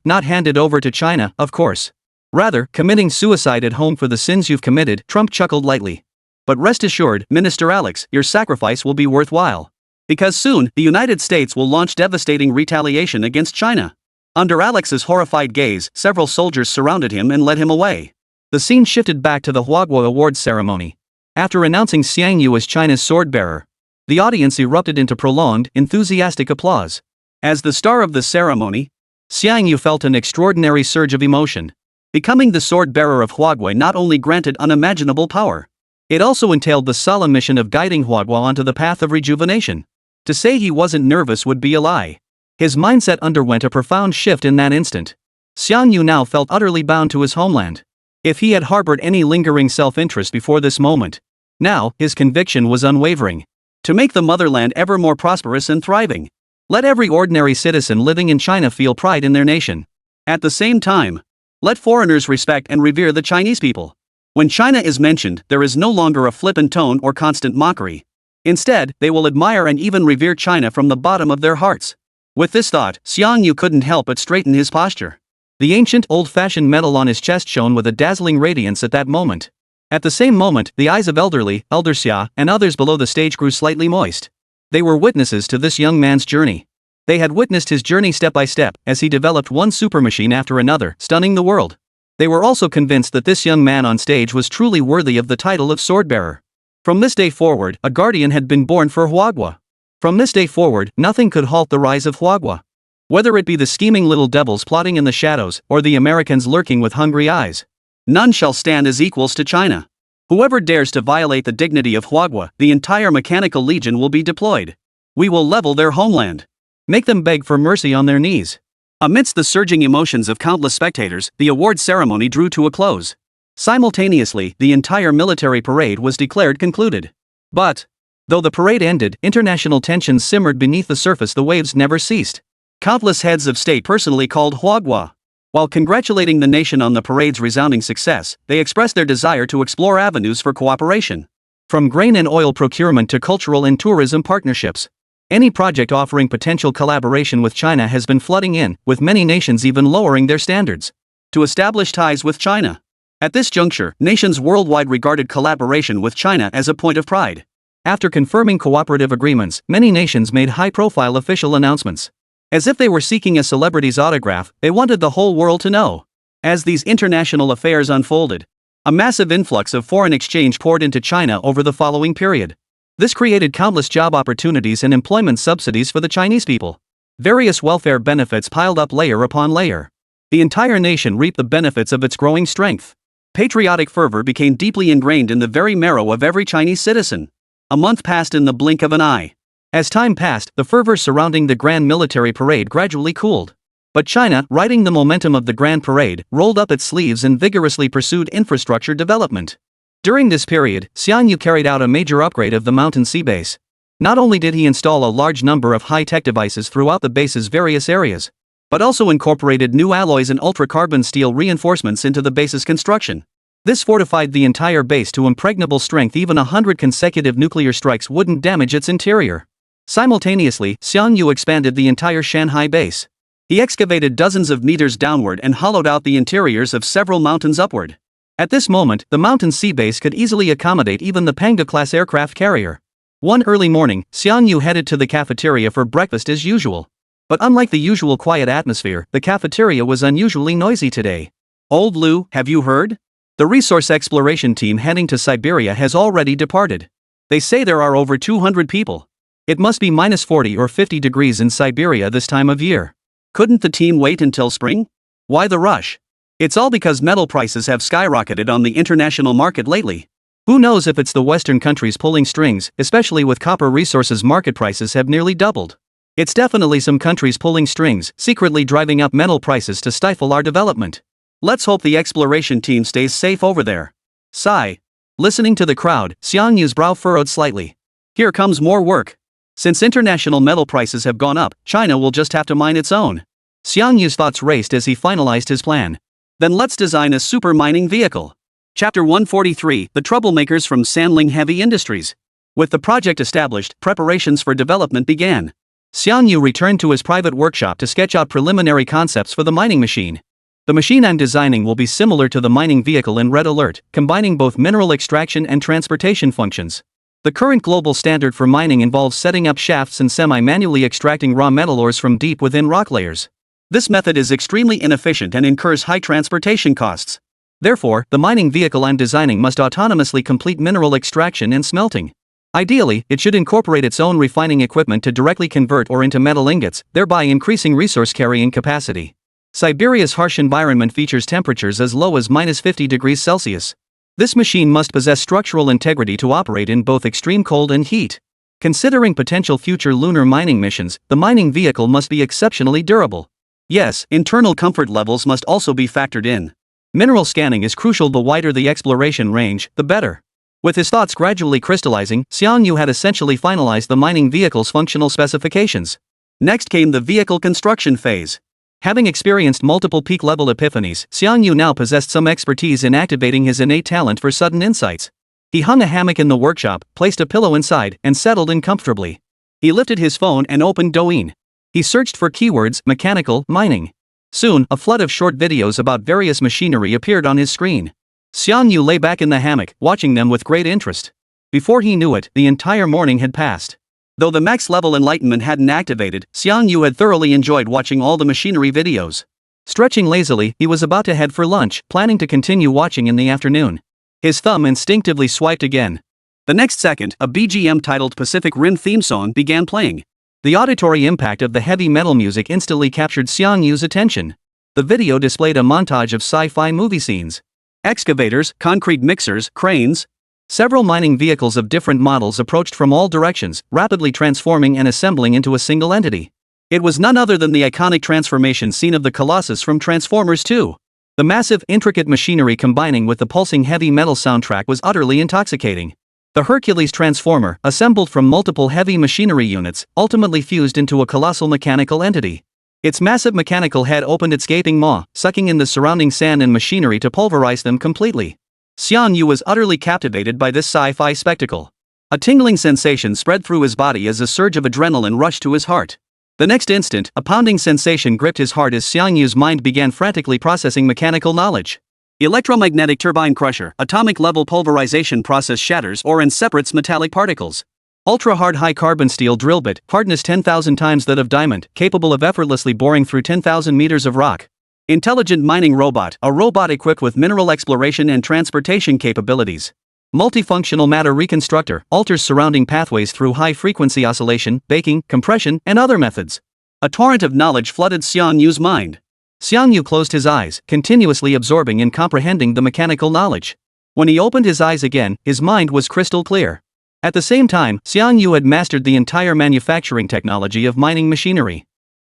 Not handed over to China, of course. Rather, committing suicide at home for the sins you've committed, Trump chuckled lightly. But rest assured, Minister Alex, your sacrifice will be worthwhile. Because soon, the United States will launch devastating retaliation against China. Under Alex's horrified gaze, several soldiers surrounded him and led him away. The scene shifted back to the Huagua Awards ceremony. After announcing TianGou as China's sword-bearer, the audience erupted into prolonged, enthusiastic applause. As the star of the ceremony, TianGou felt an extraordinary surge of emotion. Becoming the sword-bearer of Huagua not only granted unimaginable power, it also entailed the solemn mission of guiding Huagua onto the path of rejuvenation. To say he wasn't nervous would be a lie. His mindset underwent a profound shift in that instant. TianGou now felt utterly bound to his homeland. If he had harbored any lingering self-interest before this moment, now, his conviction was unwavering. To make the motherland ever more prosperous and thriving. Let every ordinary citizen living in China feel pride in their nation. At the same time, let foreigners respect and revere the Chinese people. When China is mentioned, there is no longer a flippant tone or constant mockery. Instead, they will admire and even revere China from the bottom of their hearts. With this thought, TianGou couldn't help but straighten his posture. The ancient, old-fashioned medal on his chest shone with a dazzling radiance at that moment. At the same moment, the eyes of Elder Xia, and others below the stage grew slightly moist. They were witnesses to this young man's journey. They had witnessed his journey step by step, as he developed one supermachine after another, stunning the world. They were also convinced that this young man on stage was truly worthy of the title of sword-bearer. From this day forward, a guardian had been born for Huagua. From this day forward, nothing could halt the rise of Huagua. Whether it be the scheming little devils plotting in the shadows, or the Americans lurking with hungry eyes, none shall stand as equals to China. Whoever dares to violate the dignity of Huagua, the entire mechanical legion will be deployed. We will level their homeland. Make them beg for mercy on their knees. Amidst the surging emotions of countless spectators, the award ceremony drew to a close. Simultaneously, the entire military parade was declared concluded. But, though the parade ended, international tensions simmered beneath the surface. The waves never ceased. Countless heads of state personally called Huagua. While congratulating the nation on the parade's resounding success, they expressed their desire to explore avenues for cooperation. From grain and oil procurement to cultural and tourism partnerships, any project offering potential collaboration with China has been flooding in, with many nations even lowering their standards to establish ties with China. At this juncture, nations worldwide regarded collaboration with China as a point of pride. After confirming cooperative agreements, many nations made high-profile official announcements. As if they were seeking a celebrity's autograph, they wanted the whole world to know. As these international affairs unfolded, a massive influx of foreign exchange poured into China over the following period. This created countless job opportunities and employment subsidies for the Chinese people. Various welfare benefits piled up layer upon layer. The entire nation reaped the benefits of its growing strength. Patriotic fervor became deeply ingrained in the very marrow of every Chinese citizen. A month passed in the blink of an eye. As time passed, the fervor surrounding the grand military parade gradually cooled. But China, riding the momentum of the Grand Parade, rolled up its sleeves and vigorously pursued infrastructure development. During this period, Xiang carried out a major upgrade of the Mountain Sea base. Not only did he install a large number of high-tech devices throughout the base's various areas, but also incorporated new alloys and ultra-carbon steel reinforcements into the base's construction. This fortified the entire base to impregnable strength. Even 100 consecutive nuclear strikes wouldn't damage its interior. Simultaneously, Xiang expanded the entire Shanghai base. He excavated dozens of meters downward and hollowed out the interiors of several mountains upward. At this moment, the Mountain Sea base could easily accommodate even the TianGou-class aircraft carrier. One early morning, Xiang headed to the cafeteria for breakfast as usual. But unlike the usual quiet atmosphere, the cafeteria was unusually noisy today. "Old Lu, have you heard? The resource exploration team heading to Siberia has already departed. They say there are over 200 people. It must be minus 40 or 50 degrees in Siberia this time of year. Couldn't the team wait until spring? Why the rush? It's all because metal prices have skyrocketed on the international market lately. Who knows if it's the Western countries pulling strings, especially with copper resources market prices have nearly doubled. It's definitely some countries pulling strings, secretly driving up metal prices to stifle our development. Let's hope the exploration team stays safe over there." Sigh. Listening to the crowd, Xiang brow furrowed slightly. Here comes more work. Since international metal prices have gone up, China will just have to mine its own. Xiang thoughts raced as he finalized his plan. Then let's design a super mining vehicle. Chapter 143, The Troublemakers from Sanling Heavy Industries. With the project established, preparations for development began. Xiang returned to his private workshop to sketch out preliminary concepts for the mining machine. The machine I'm designing will be similar to the mining vehicle in Red Alert, combining both mineral extraction and transportation functions. The current global standard for mining involves setting up shafts and semi-manually extracting raw metal ores from deep within rock layers. This method is extremely inefficient and incurs high transportation costs. Therefore, the mining vehicle I'm designing must autonomously complete mineral extraction and smelting. Ideally, it should incorporate its own refining equipment to directly convert ore into metal ingots, thereby increasing resource carrying capacity. Siberia's harsh environment features temperatures as low as minus 50 degrees Celsius. This machine must possess structural integrity to operate in both extreme cold and heat. Considering potential future lunar mining missions, the mining vehicle must be exceptionally durable. Yes, internal comfort levels must also be factored in. Mineral scanning is crucial. The wider the exploration range, the better. With his thoughts gradually crystallizing, Xiang had essentially finalized the mining vehicle's functional specifications. Next came the vehicle construction phase. Having experienced multiple peak-level epiphanies, Xiang now possessed some expertise in activating his innate talent for sudden insights. He hung a hammock in the workshop, placed a pillow inside, and settled in comfortably. He lifted his phone and opened Douyin. He searched for keywords, mechanical, mining. Soon, a flood of short videos about various machinery appeared on his screen. Xiang lay back in the hammock, watching them with great interest. Before he knew it, the entire morning had passed. Though the max-level enlightenment hadn't activated, Xiang had thoroughly enjoyed watching all the machinery videos. Stretching lazily, he was about to head for lunch, planning to continue watching in the afternoon. His thumb instinctively swiped again. The next second, a BGM titled Pacific Rim theme song began playing. The auditory impact of the heavy metal music instantly captured Xiang attention. The video displayed a montage of sci-fi movie scenes. Excavators, concrete mixers, cranes. Several mining vehicles of different models approached from all directions, rapidly transforming and assembling into a single entity. It was none other than the iconic transformation scene of the Colossus from Transformers 2. The massive, intricate machinery combining with the pulsing heavy metal soundtrack was utterly intoxicating. The Hercules transformer, assembled from multiple heavy machinery units, ultimately fused into a colossal mechanical entity. Its massive mechanical head opened its gaping maw, sucking in the surrounding sand and machinery to pulverize them completely. Xiang was utterly captivated by this sci-fi spectacle. A tingling sensation spread through his body as a surge of adrenaline rushed to his heart. The next instant, a pounding sensation gripped his heart as Xiang's mind began frantically processing mechanical knowledge. Electromagnetic turbine crusher, atomic level pulverization process shatters ore and separates metallic particles. Ultra-hard high-carbon steel drill bit, hardness 10,000 times that of diamond, capable of effortlessly boring through 10,000 meters of rock. Intelligent mining robot, a robot equipped with mineral exploration and transportation capabilities. Multifunctional matter reconstructor, alters surrounding pathways through high-frequency oscillation, baking, compression, and other methods. A torrent of knowledge flooded Xiang's mind. Xiang closed his eyes, continuously absorbing and comprehending the mechanical knowledge. When he opened his eyes again, his mind was crystal clear. At the same time, Xiang had mastered the entire manufacturing technology of mining machinery.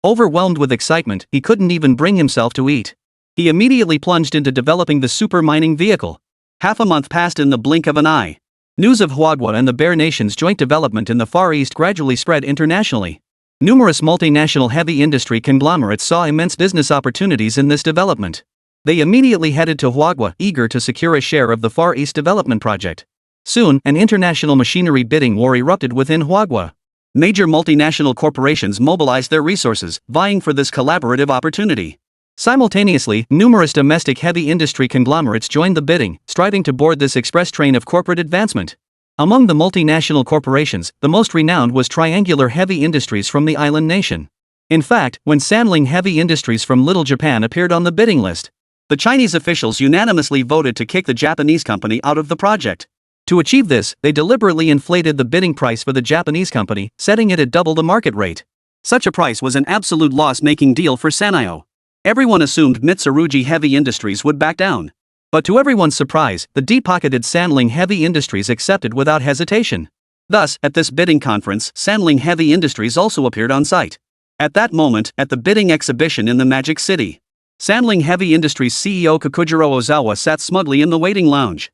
Overwhelmed with excitement, he couldn't even bring himself to eat. He immediately plunged into developing the super mining vehicle. Half a month passed in the blink of an eye. News of Huagua and the Bear Nation's joint development in the Far East gradually spread internationally. Numerous multinational heavy industry conglomerates saw immense business opportunities in this development. They immediately headed to Huagua, eager to secure a share of the Far East development project. Soon, an international machinery bidding war erupted within Huagua. Major multinational corporations mobilized their resources, vying for this collaborative opportunity. Simultaneously, numerous domestic heavy industry conglomerates joined the bidding, striving to board this express train of corporate advancement. Among the multinational corporations, the most renowned was Triangular Heavy Industries from the island nation. In fact, when Sanling Heavy Industries from Little Japan appeared on the bidding list, the Chinese officials unanimously voted to kick the Japanese company out of the project. To achieve this, they deliberately inflated the bidding price for the Japanese company, setting it at double the market rate. Such a price was an absolute loss-making deal for Sanyo. Everyone assumed Mitsurugi Heavy Industries would back down. But to everyone's surprise, the deep-pocketed Sanling Heavy Industries accepted without hesitation. Thus, at this bidding conference, Sanling Heavy Industries also appeared on site. At that moment, at the bidding exhibition in the Magic City, Sanling Heavy Industries CEO Kakujiro Ozawa sat smugly in the waiting lounge.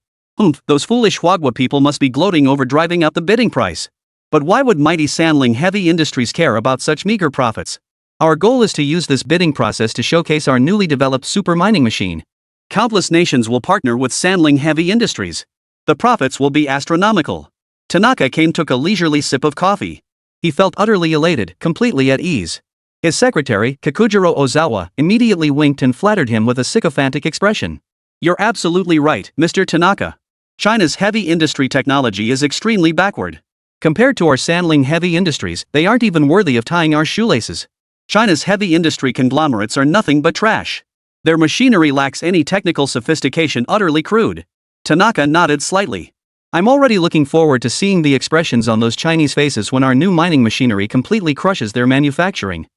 Those foolish Huagua people must be gloating over driving up the bidding price. But why would mighty Sanling Heavy Industries care about such meager profits? Our goal is to use this bidding process to showcase our newly developed super mining machine. Countless nations will partner with Sanling Heavy Industries. The profits will be astronomical. Tanaka took a leisurely sip of coffee. He felt utterly elated, completely at ease. His secretary, Kakujiro Ozawa, immediately winked and flattered him with a sycophantic expression. You're absolutely right, Mr. Tanaka. China's heavy industry technology is extremely backward. Compared to our Sanling Heavy Industries, they aren't even worthy of tying our shoelaces. China's heavy industry conglomerates are nothing but trash. Their machinery lacks any technical sophistication, utterly crude. Tanaka nodded slightly. I'm already looking forward to seeing the expressions on those Chinese faces when our new mining machinery completely crushes their manufacturing.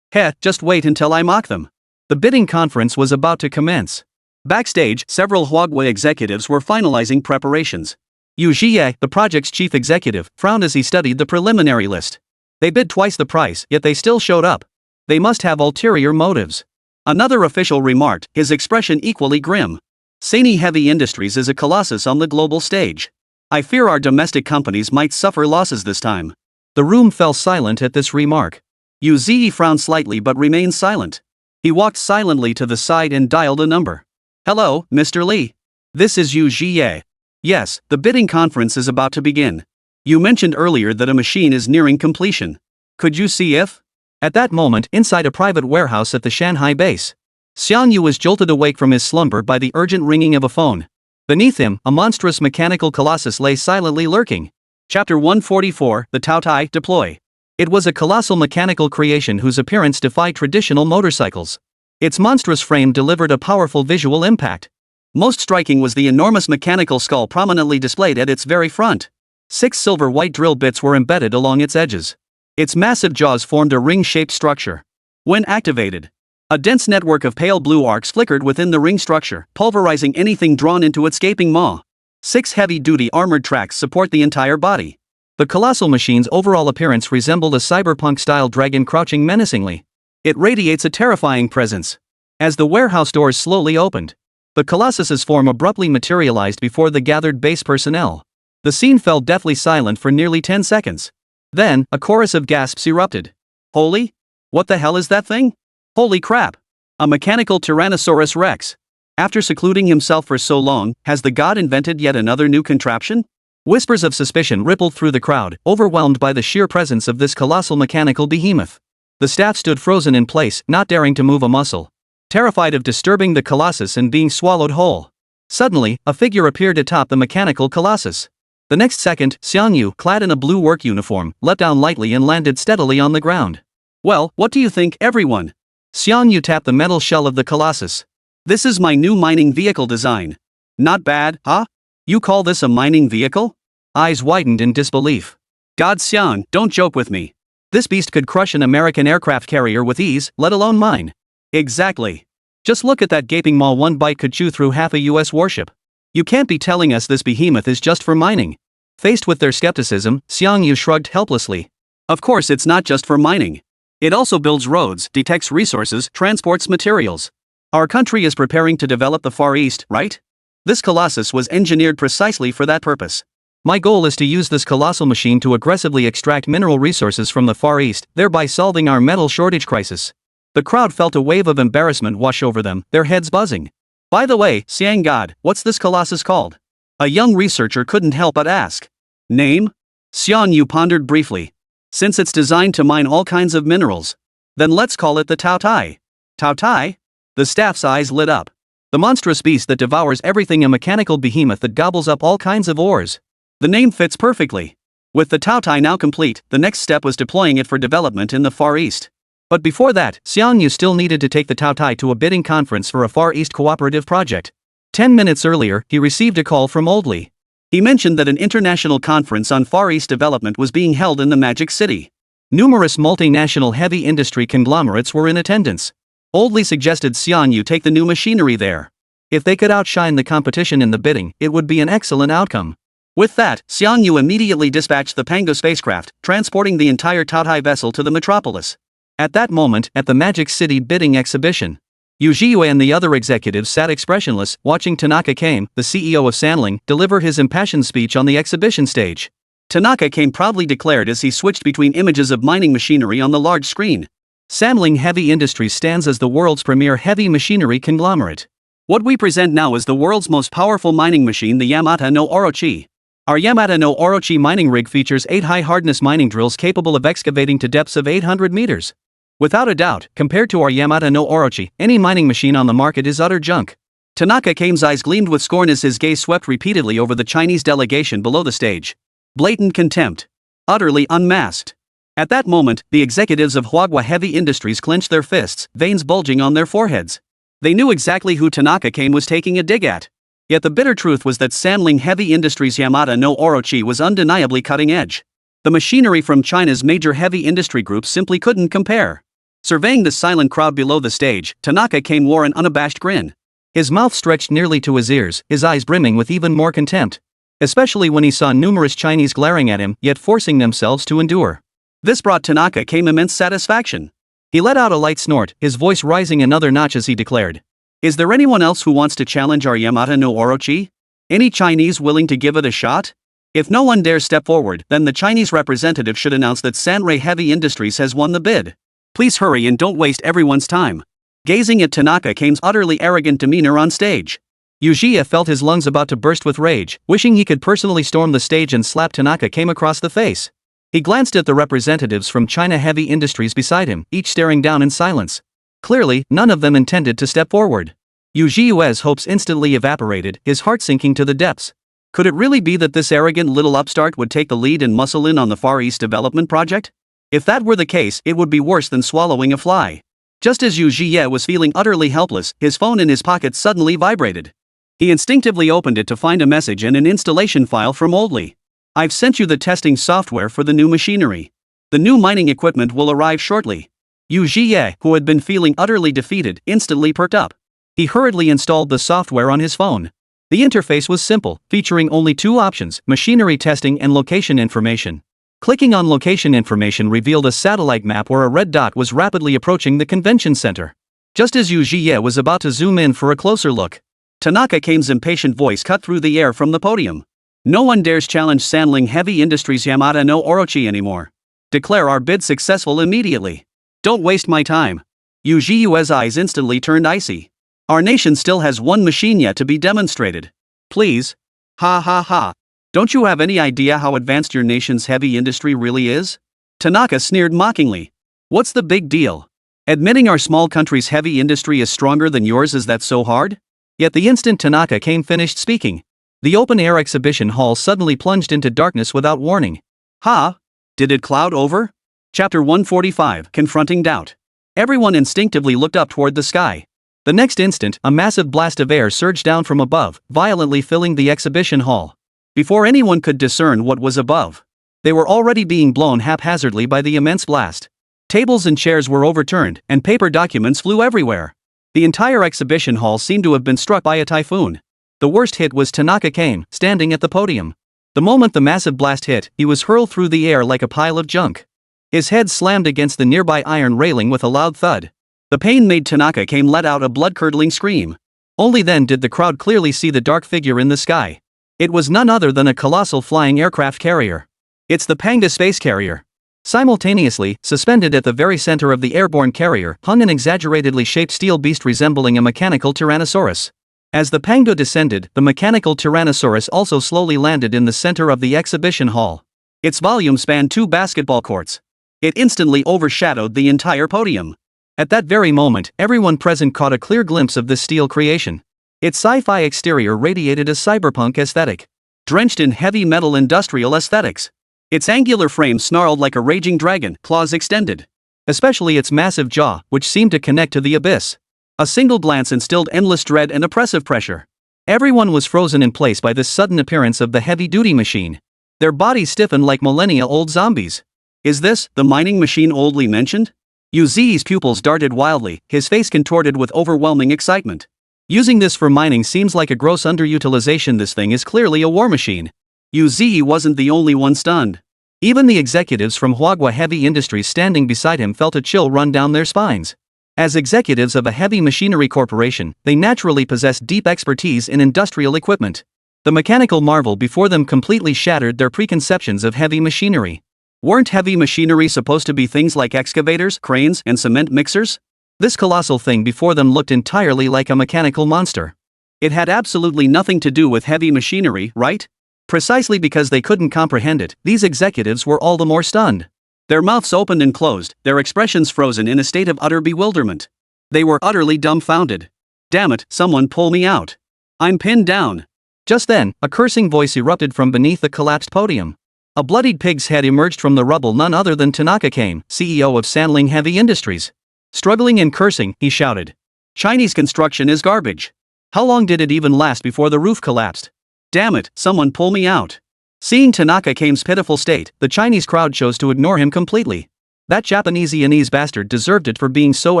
Just wait until I mock them. The bidding conference was about to commence. Backstage, several Huagua executives were finalizing preparations. Yu Jie, the project's chief executive, frowned as he studied the preliminary list. They bid twice the price, yet they still showed up. They must have ulterior motives. Another official remarked, his expression equally grim. Sanling Heavy Industries is a colossus on the global stage. I fear our domestic companies might suffer losses this time. The room fell silent at this remark. Yu Jie frowned slightly but remained silent. He walked silently to the side and dialed a number. Hello, Mr. Lee. This is Yu Jie. Yes, the bidding conference is about to begin. You mentioned earlier that a machine is nearing completion. Could you see if? At that moment, inside a private warehouse at the Shanghai base, Xiang Yu was jolted awake from his slumber by the urgent ringing of a phone. Beneath him, a monstrous mechanical colossus lay silently lurking. Chapter 144, The Taotai Deploy. It was a colossal mechanical creation whose appearance defied traditional motorcycles. Its monstrous frame delivered a powerful visual impact. Most striking was the enormous mechanical skull prominently displayed at its very front. 6 silver-white drill bits were embedded along its edges. Its massive jaws formed a ring-shaped structure. When activated, a dense network of pale blue arcs flickered within the ring structure, pulverizing anything drawn into its gaping maw. 6 heavy-duty armored tracks support the entire body. The colossal machine's overall appearance resembled a cyberpunk-style dragon crouching menacingly. It radiates a terrifying presence. As the warehouse doors slowly opened, the colossus's form abruptly materialized before the gathered base personnel. The scene fell deathly silent for nearly 10 seconds. Then, a chorus of gasps erupted. Holy? What the hell is that thing? Holy crap! A mechanical Tyrannosaurus Rex. After secluding himself for so long, has the god invented yet another new contraption? Whispers of suspicion rippled through the crowd, overwhelmed by the sheer presence of this colossal mechanical behemoth. The staff stood frozen in place, not daring to move a muscle, terrified of disturbing the colossus and being swallowed whole. Suddenly, a figure appeared atop the mechanical colossus. The next second, Xiang Yu, clad in a blue work uniform, leapt down lightly and landed steadily on the ground. Well, what do you think, everyone? Xiang Yu tapped the metal shell of the colossus. This is my new mining vehicle design. Not bad, huh? You call this a mining vehicle? Eyes widened in disbelief. God Xiang, don't joke with me. This beast could crush an American aircraft carrier with ease, let alone mine. Exactly. Just look at that gaping maw, one bite could chew through half a US warship. You can't be telling us this behemoth is just for mining. Faced with their skepticism, Xiang Yu shrugged helplessly. Of course it's not just for mining. It also builds roads, detects resources, transports materials. Our country is preparing to develop the Far East, right? This colossus was engineered precisely for that purpose. My goal is to use this colossal machine to aggressively extract mineral resources from the Far East, thereby solving our metal shortage crisis. The crowd felt a wave of embarrassment wash over them, their heads buzzing. By the way, TianGou, what's this colossus called? A young researcher couldn't help but ask. Name? Xianyu pondered briefly. Since it's designed to mine all kinds of minerals, then let's call it the Taotai. Taotai? The staff's eyes lit up. The monstrous beast that devours everything, a mechanical behemoth that gobbles up all kinds of ores. The name fits perfectly. With the Taotai now complete, the next step was deploying it for development in the Far East. But before that, Xianyu still needed to take the Taotai to a bidding conference for a Far East cooperative project. 10 minutes earlier, he received a call from Oldley. He mentioned that an international conference on Far East development was being held in the Magic City. Numerous multinational heavy industry conglomerates were in attendance. Oldley suggested Xianyu take the new machinery there. If they could outshine the competition in the bidding, it would be an excellent outcome. With that, Xianyu immediately dispatched the Pango spacecraft, transporting the entire Taotai vessel to the metropolis. At that moment, at the Magic City bidding exhibition, Yu Zhiyue and the other executives sat expressionless, watching Tanaka Kame, the CEO of Sanling, deliver his impassioned speech on the exhibition stage. Tanaka Kame proudly declared as he switched between images of mining machinery on the large screen. Sanling Heavy Industries stands as the world's premier heavy machinery conglomerate. What we present now is the world's most powerful mining machine, the Yamata no Orochi. Our Yamata no Orochi mining rig features 8 high-hardness mining drills capable of excavating to depths of 800 meters. Without a doubt, compared to our Yamata no Orochi, any mining machine on the market is utter junk. Tanaka Kame's eyes gleamed with scorn as his gaze swept repeatedly over the Chinese delegation below the stage. Blatant contempt. Utterly unmasked. At that moment, the executives of Huagua Heavy Industries clenched their fists, veins bulging on their foreheads. They knew exactly who Tanaka Kame was taking a dig at. Yet the bitter truth was that Sanling Heavy Industries' Yamata no Orochi was undeniably cutting edge. The machinery from China's major heavy industry groups simply couldn't compare. Surveying the silent crowd below the stage, Tanaka Kame wore an unabashed grin. His mouth stretched nearly to his ears, his eyes brimming with even more contempt. Especially when he saw numerous Chinese glaring at him, yet forcing themselves to endure. This brought Tanaka Kame immense satisfaction. He let out a light snort, his voice rising another notch as he declared. Is there anyone else who wants to challenge our Yamata no Orochi? Any Chinese willing to give it a shot? If no one dares step forward, then the Chinese representative should announce that Sanray Heavy Industries has won the bid. Please hurry and don't waste everyone's time. Gazing at Tanaka Kame's utterly arrogant demeanor on stage, Yu Zhiyue felt his lungs about to burst with rage, wishing he could personally storm the stage and slap Tanaka Kame across the face. He glanced at the representatives from China Heavy Industries beside him, each staring down in silence. Clearly, none of them intended to step forward. Yu Zhiyue's hopes instantly evaporated, his heart sinking to the depths. Could it really be that this arrogant little upstart would take the lead and muscle in on the Far East development project? If that were the case, it would be worse than swallowing a fly. Just as Yu Zhiyue was feeling utterly helpless, his phone in his pocket suddenly vibrated. He instinctively opened it to find a message and an installation file from Oldley. I've sent you the testing software for the new machinery. The new mining equipment will arrive shortly. Yu Zhiyue, who had been feeling utterly defeated, instantly perked up. He hurriedly installed the software on his phone. The interface was simple, featuring only 2 options, machinery testing and location information. Clicking on location information revealed a satellite map where a red dot was rapidly approaching the convention center. Just as Yu Zhiyue was about to zoom in for a closer look, Tanaka Kame's impatient voice cut through the air from the podium. No one dares challenge Sanling Heavy Industries Yamata no Orochi anymore. Declare our bid successful immediately. Don't waste my time. Yu Zhiyue's eyes instantly turned icy. Our nation still has one machine yet to be demonstrated. Please. Ha ha ha. Don't you have any idea how advanced your nation's heavy industry really is? Tanaka sneered mockingly. What's the big deal? Admitting our small country's heavy industry is stronger than yours, is that so hard? Yet the instant Tanaka Kame finished speaking, the open-air exhibition hall suddenly plunged into darkness without warning. Ha! Did it cloud over? Chapter 145, Confronting Doubt. Everyone instinctively looked up toward the sky. The next instant, a massive blast of air surged down from above, violently filling the exhibition hall. Before anyone could discern what was above, they were already being blown haphazardly by the immense blast. Tables and chairs were overturned, and paper documents flew everywhere. The entire exhibition hall seemed to have been struck by a typhoon. The worst hit was Tanaka Kame, standing at the podium. The moment the massive blast hit, he was hurled through the air like a pile of junk. His head slammed against the nearby iron railing with a loud thud. The pain made Tanaka came let out a blood-curdling scream. Only then did the crowd clearly see the dark figure in the sky. It was none other than a colossal flying aircraft carrier. It's the Panga space carrier. Simultaneously, suspended at the very center of the airborne carrier, hung an exaggeratedly shaped steel beast resembling a mechanical tyrannosaurus. As the Pango descended, the mechanical tyrannosaurus also slowly landed in the center of the exhibition hall. Its volume spanned 2 basketball courts. It instantly overshadowed the entire podium. At that very moment, everyone present caught a clear glimpse of this steel creation. Its sci-fi exterior radiated a cyberpunk aesthetic, drenched in heavy metal industrial aesthetics. Its angular frame snarled like a raging dragon, claws extended. Especially its massive jaw, which seemed to connect to the abyss. A single glance instilled endless dread and oppressive pressure. Everyone was frozen in place by this sudden appearance of the heavy-duty machine. Their bodies stiffened like millennia-old zombies. Is this the mining machine oldly mentioned? Yuzi's pupils darted wildly, his face contorted with overwhelming excitement. Using this for mining seems like a gross underutilization. This thing is clearly a war machine. Yuzi wasn't the only one stunned. Even the executives from Huagua Heavy Industries standing beside him felt a chill run down their spines. As executives of a heavy machinery corporation, they naturally possess deep expertise in industrial equipment. The mechanical marvel before them completely shattered their preconceptions of heavy machinery. Weren't heavy machinery supposed to be things like excavators, cranes, and cement mixers? This colossal thing before them looked entirely like a mechanical monster. It had absolutely nothing to do with heavy machinery, right? Precisely because they couldn't comprehend it, these executives were all the more stunned. Their mouths opened and closed, their expressions frozen in a state of utter bewilderment. They were utterly dumbfounded. Damn it, someone pull me out. I'm pinned down. Just then, a cursing voice erupted from beneath the collapsed podium. A bloodied pig's head emerged from the rubble. None other than Tanaka came, CEO of Sanling Heavy Industries. Struggling and cursing, he shouted. Chinese construction is garbage. How long did it even last before the roof collapsed? Damn it, someone pull me out. Seeing Tanaka Kame's pitiful state, the Chinese crowd chose to ignore him completely. That Japanese bastard deserved it for being so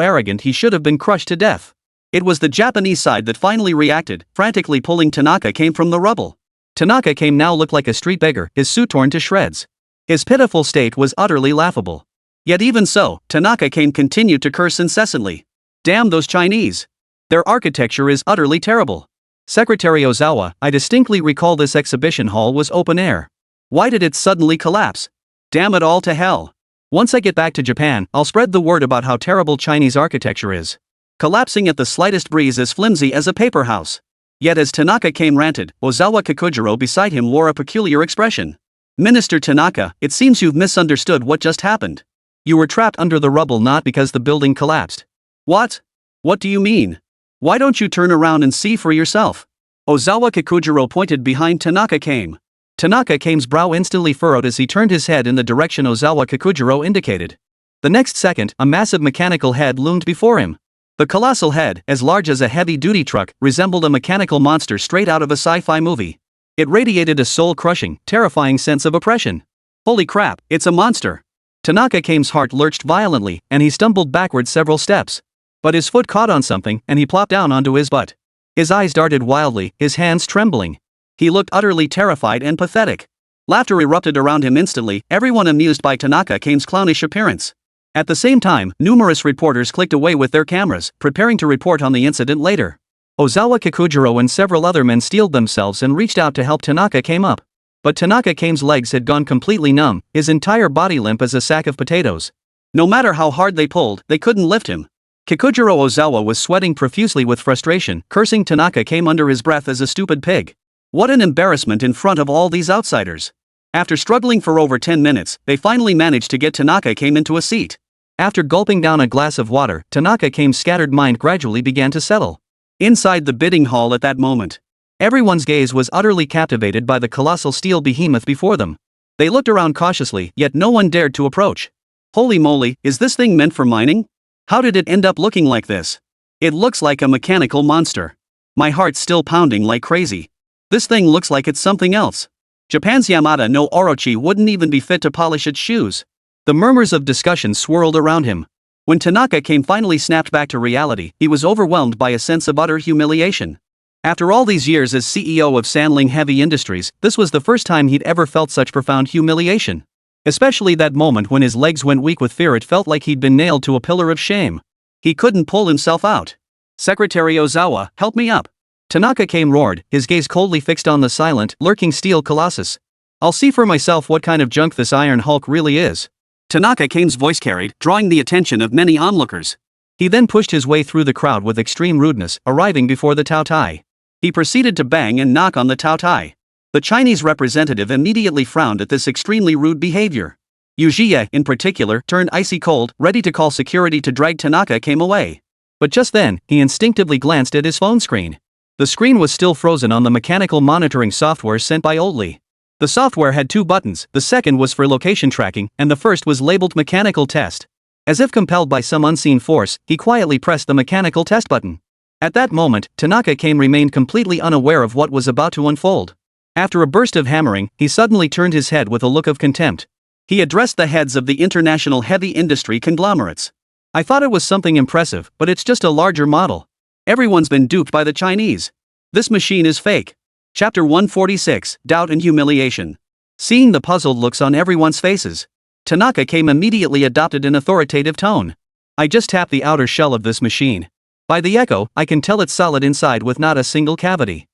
arrogant. He should have been crushed to death. It was the Japanese side that finally reacted, frantically pulling Tanaka Kame from the rubble. Tanaka Kame now looked like a street beggar, his suit torn to shreds. His pitiful state was utterly laughable. Yet even so, Tanaka Kame continued to curse incessantly. Damn those Chinese. Their architecture is utterly terrible. Secretary Ozawa, I distinctly recall this exhibition hall was open air. Why did it suddenly collapse? Damn it all to hell. Once I get back to Japan, I'll spread the word about how terrible Chinese architecture is. Collapsing at the slightest breeze as flimsy as a paper house. Yet as Tanaka Kame ranted, Ozawa Kakujiro beside him wore a peculiar expression. Minister Tanaka, it seems you've misunderstood what just happened. You were trapped under the rubble not because the building collapsed. What? What do you mean? Why don't you turn around and see for yourself? Ozawa Kakujiro pointed behind Tanaka Kame. Tanaka Kame's brow instantly furrowed as he turned his head in the direction Ozawa Kakujiro indicated. The next second, a massive mechanical head loomed before him. The colossal head, as large as a heavy-duty truck, resembled a mechanical monster straight out of a sci-fi movie. It radiated a soul-crushing, terrifying sense of oppression. Holy crap, it's a monster. Tanaka Kame's heart lurched violently, and he stumbled backward several steps. But his foot caught on something, and he plopped down onto his butt. His eyes darted wildly, his hands trembling. He looked utterly terrified and pathetic. Laughter erupted around him instantly, everyone amused by Tanaka Kame's clownish appearance. At the same time, numerous reporters clicked away with their cameras, preparing to report on the incident later. Ozawa Kakujiro and several other men steeled themselves and reached out to help Tanaka Kame up. But Tanaka Kame's legs had gone completely numb, his entire body limp as a sack of potatoes. No matter how hard they pulled, they couldn't lift him. Kakujiro Ozawa was sweating profusely with frustration, cursing Tanaka Kame under his breath as a stupid pig. What an embarrassment in front of all these outsiders. After struggling for over 10 minutes, they finally managed to get Tanaka Kame into a seat. After gulping down a glass of water, Tanaka Kame's scattered mind gradually began to settle. Inside the bidding hall at that moment, everyone's gaze was utterly captivated by the colossal steel behemoth before them. They looked around cautiously, yet no one dared to approach. Holy moly, is this thing meant for mining? How did it end up looking like this? It looks like a mechanical monster. My heart's still pounding like crazy. This thing looks like it's something else. Japan's Yamada no Orochi wouldn't even be fit to polish its shoes. The murmurs of discussion swirled around him. When Tanaka Kame finally snapped back to reality, he was overwhelmed by a sense of utter humiliation. After all these years as CEO of Sanling Heavy Industries, this was the first time he'd ever felt such profound humiliation. Especially that moment when his legs went weak with fear. It felt like he'd been nailed to a pillar of shame. He couldn't pull himself out. "Secretary Ozawa, help me up." Tanaka came roared, his gaze coldly fixed on the silent, lurking steel colossus. "I'll see for myself what kind of junk this Iron Hulk really is." Tanaka Kane's voice carried, drawing the attention of many onlookers. He then pushed his way through the crowd with extreme rudeness, arriving before the Taotai. He proceeded to bang and knock on the Taotai. The Chinese representative immediately frowned at this extremely rude behavior. Yujiya, in particular, turned icy cold, ready to call security to drag Tanaka Kame away. But just then, he instinctively glanced at his phone screen. The screen was still frozen on the mechanical monitoring software sent by Oldley. The software had 2 buttons, the second was for location tracking, and the first was labeled mechanical test. As if compelled by some unseen force, he quietly pressed the mechanical test button. At that moment, Tanaka Kame remained completely unaware of what was about to unfold. After a burst of hammering, he suddenly turned his head with a look of contempt. He addressed the heads of the international heavy industry conglomerates. "I thought it was something impressive, but it's just a larger model. Everyone's been duped by the Chinese. This machine is fake." Chapter 146, Doubt and Humiliation. Seeing the puzzled looks on everyone's faces, Tanaka Kame immediately adopted an authoritative tone. "I just tapped the outer shell of this machine. By the echo, I can tell it's solid inside with not a single cavity."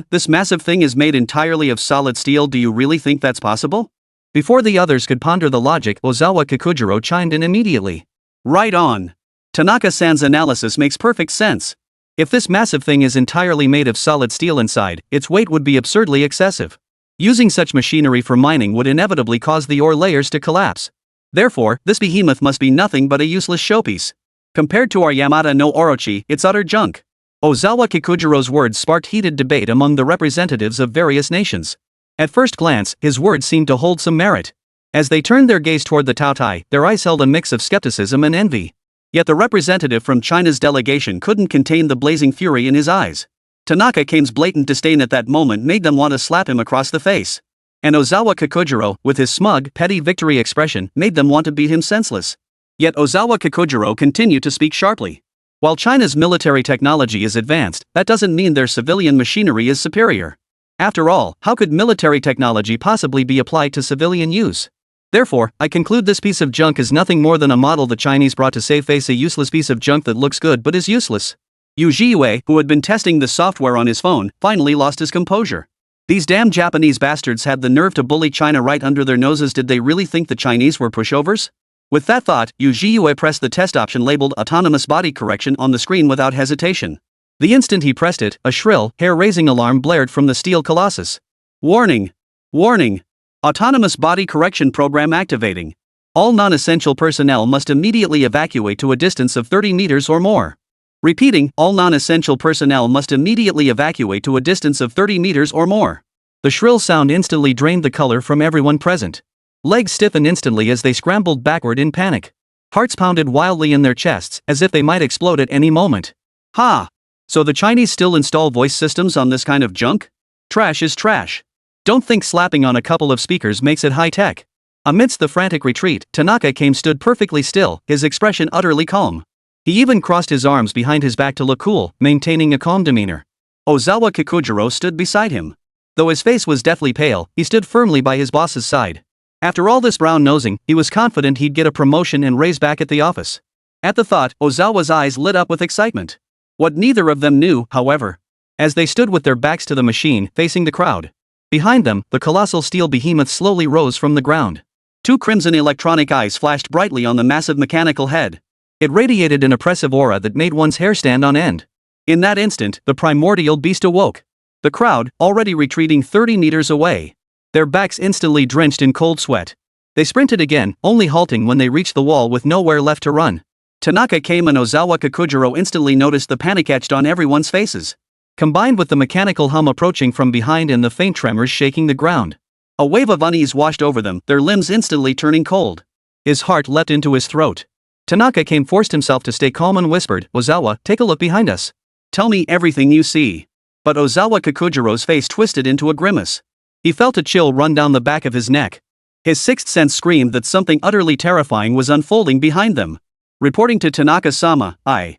This massive thing is made entirely of solid steel. Do you really think that's possible?" Before the others could ponder the logic, Ozawa Kikujiro chimed in immediately. "Right on. Tanaka-san's analysis makes perfect sense. If this massive thing is entirely made of solid steel inside, its weight would be absurdly excessive. Using such machinery for mining would inevitably cause the ore layers to collapse. Therefore, this behemoth must be nothing but a useless showpiece. Compared to our Yamada no Orochi, it's utter junk." Ozawa Kikujiro's words sparked heated debate among the representatives of various nations. At first glance, his words seemed to hold some merit. As they turned their gaze toward the Taotai, their eyes held a mix of skepticism and envy. Yet the representative from China's delegation couldn't contain the blazing fury in his eyes. Tanaka Kame's blatant disdain at that moment made them want to slap him across the face. And Ozawa Kikujiro, with his smug, petty victory expression, made them want to beat him senseless. Yet Ozawa Kikujiro continued to speak sharply. "While China's military technology is advanced, that doesn't mean their civilian machinery is superior. After all, how could military technology possibly be applied to civilian use? Therefore, I conclude this piece of junk is nothing more than a model the Chinese brought to save face, a useless piece of junk that looks good but is useless." Yujiue, who had been testing the software on his phone, finally lost his composure. These damn Japanese bastards had the nerve to bully China right under their noses. Did they really think the Chinese were pushovers? With that thought, Yujiue pressed the test option labeled Autonomous Body Correction on the screen without hesitation. The instant he pressed it, a shrill, hair-raising alarm blared from the steel colossus. "Warning! Warning! Autonomous Body Correction Program activating. All non-essential personnel must immediately evacuate to a distance of 30 meters or more. Repeating, all non-essential personnel must immediately evacuate to a distance of 30 meters or more." The shrill sound instantly drained the color from everyone present. Legs stiffened instantly as they scrambled backward in panic. Hearts pounded wildly in their chests, as if they might explode at any moment. "Ha! So the Chinese still install voice systems on this kind of junk? Trash is trash. Don't think slapping on a couple of speakers makes it high-tech." Amidst the frantic retreat, Tanaka Kame stood perfectly still, his expression utterly calm. He even crossed his arms behind his back to look cool, maintaining a calm demeanor. Ozawa Kikujiro stood beside him. Though his face was deathly pale, he stood firmly by his boss's side. After all this brown-nosing, he was confident he'd get a promotion and raise back at the office. At the thought, Ozawa's eyes lit up with excitement. What neither of them knew, however, as they stood with their backs to the machine, facing the crowd. Behind them, the colossal steel behemoth slowly rose from the ground. 2 crimson electronic eyes flashed brightly on the massive mechanical head. It radiated an oppressive aura that made one's hair stand on end. In that instant, the primordial beast awoke. The crowd, already retreating 30 meters away, their backs instantly drenched in cold sweat. They sprinted again, only halting when they reached the wall with nowhere left to run. Tanaka Kame and Ozawa Kikujiro instantly noticed the panic etched on everyone's faces. Combined with the mechanical hum approaching from behind and the faint tremors shaking the ground, a wave of unease washed over them, their limbs instantly turning cold. His heart leapt into his throat. Tanaka Kame forced himself to stay calm and whispered, "Ozawa, take a look behind us. Tell me everything you see." But Ozawa Kikujiro's face twisted into a grimace. He felt a chill run down the back of his neck. His sixth sense screamed that something utterly terrifying was unfolding behind them. Reporting to Tanaka-sama, I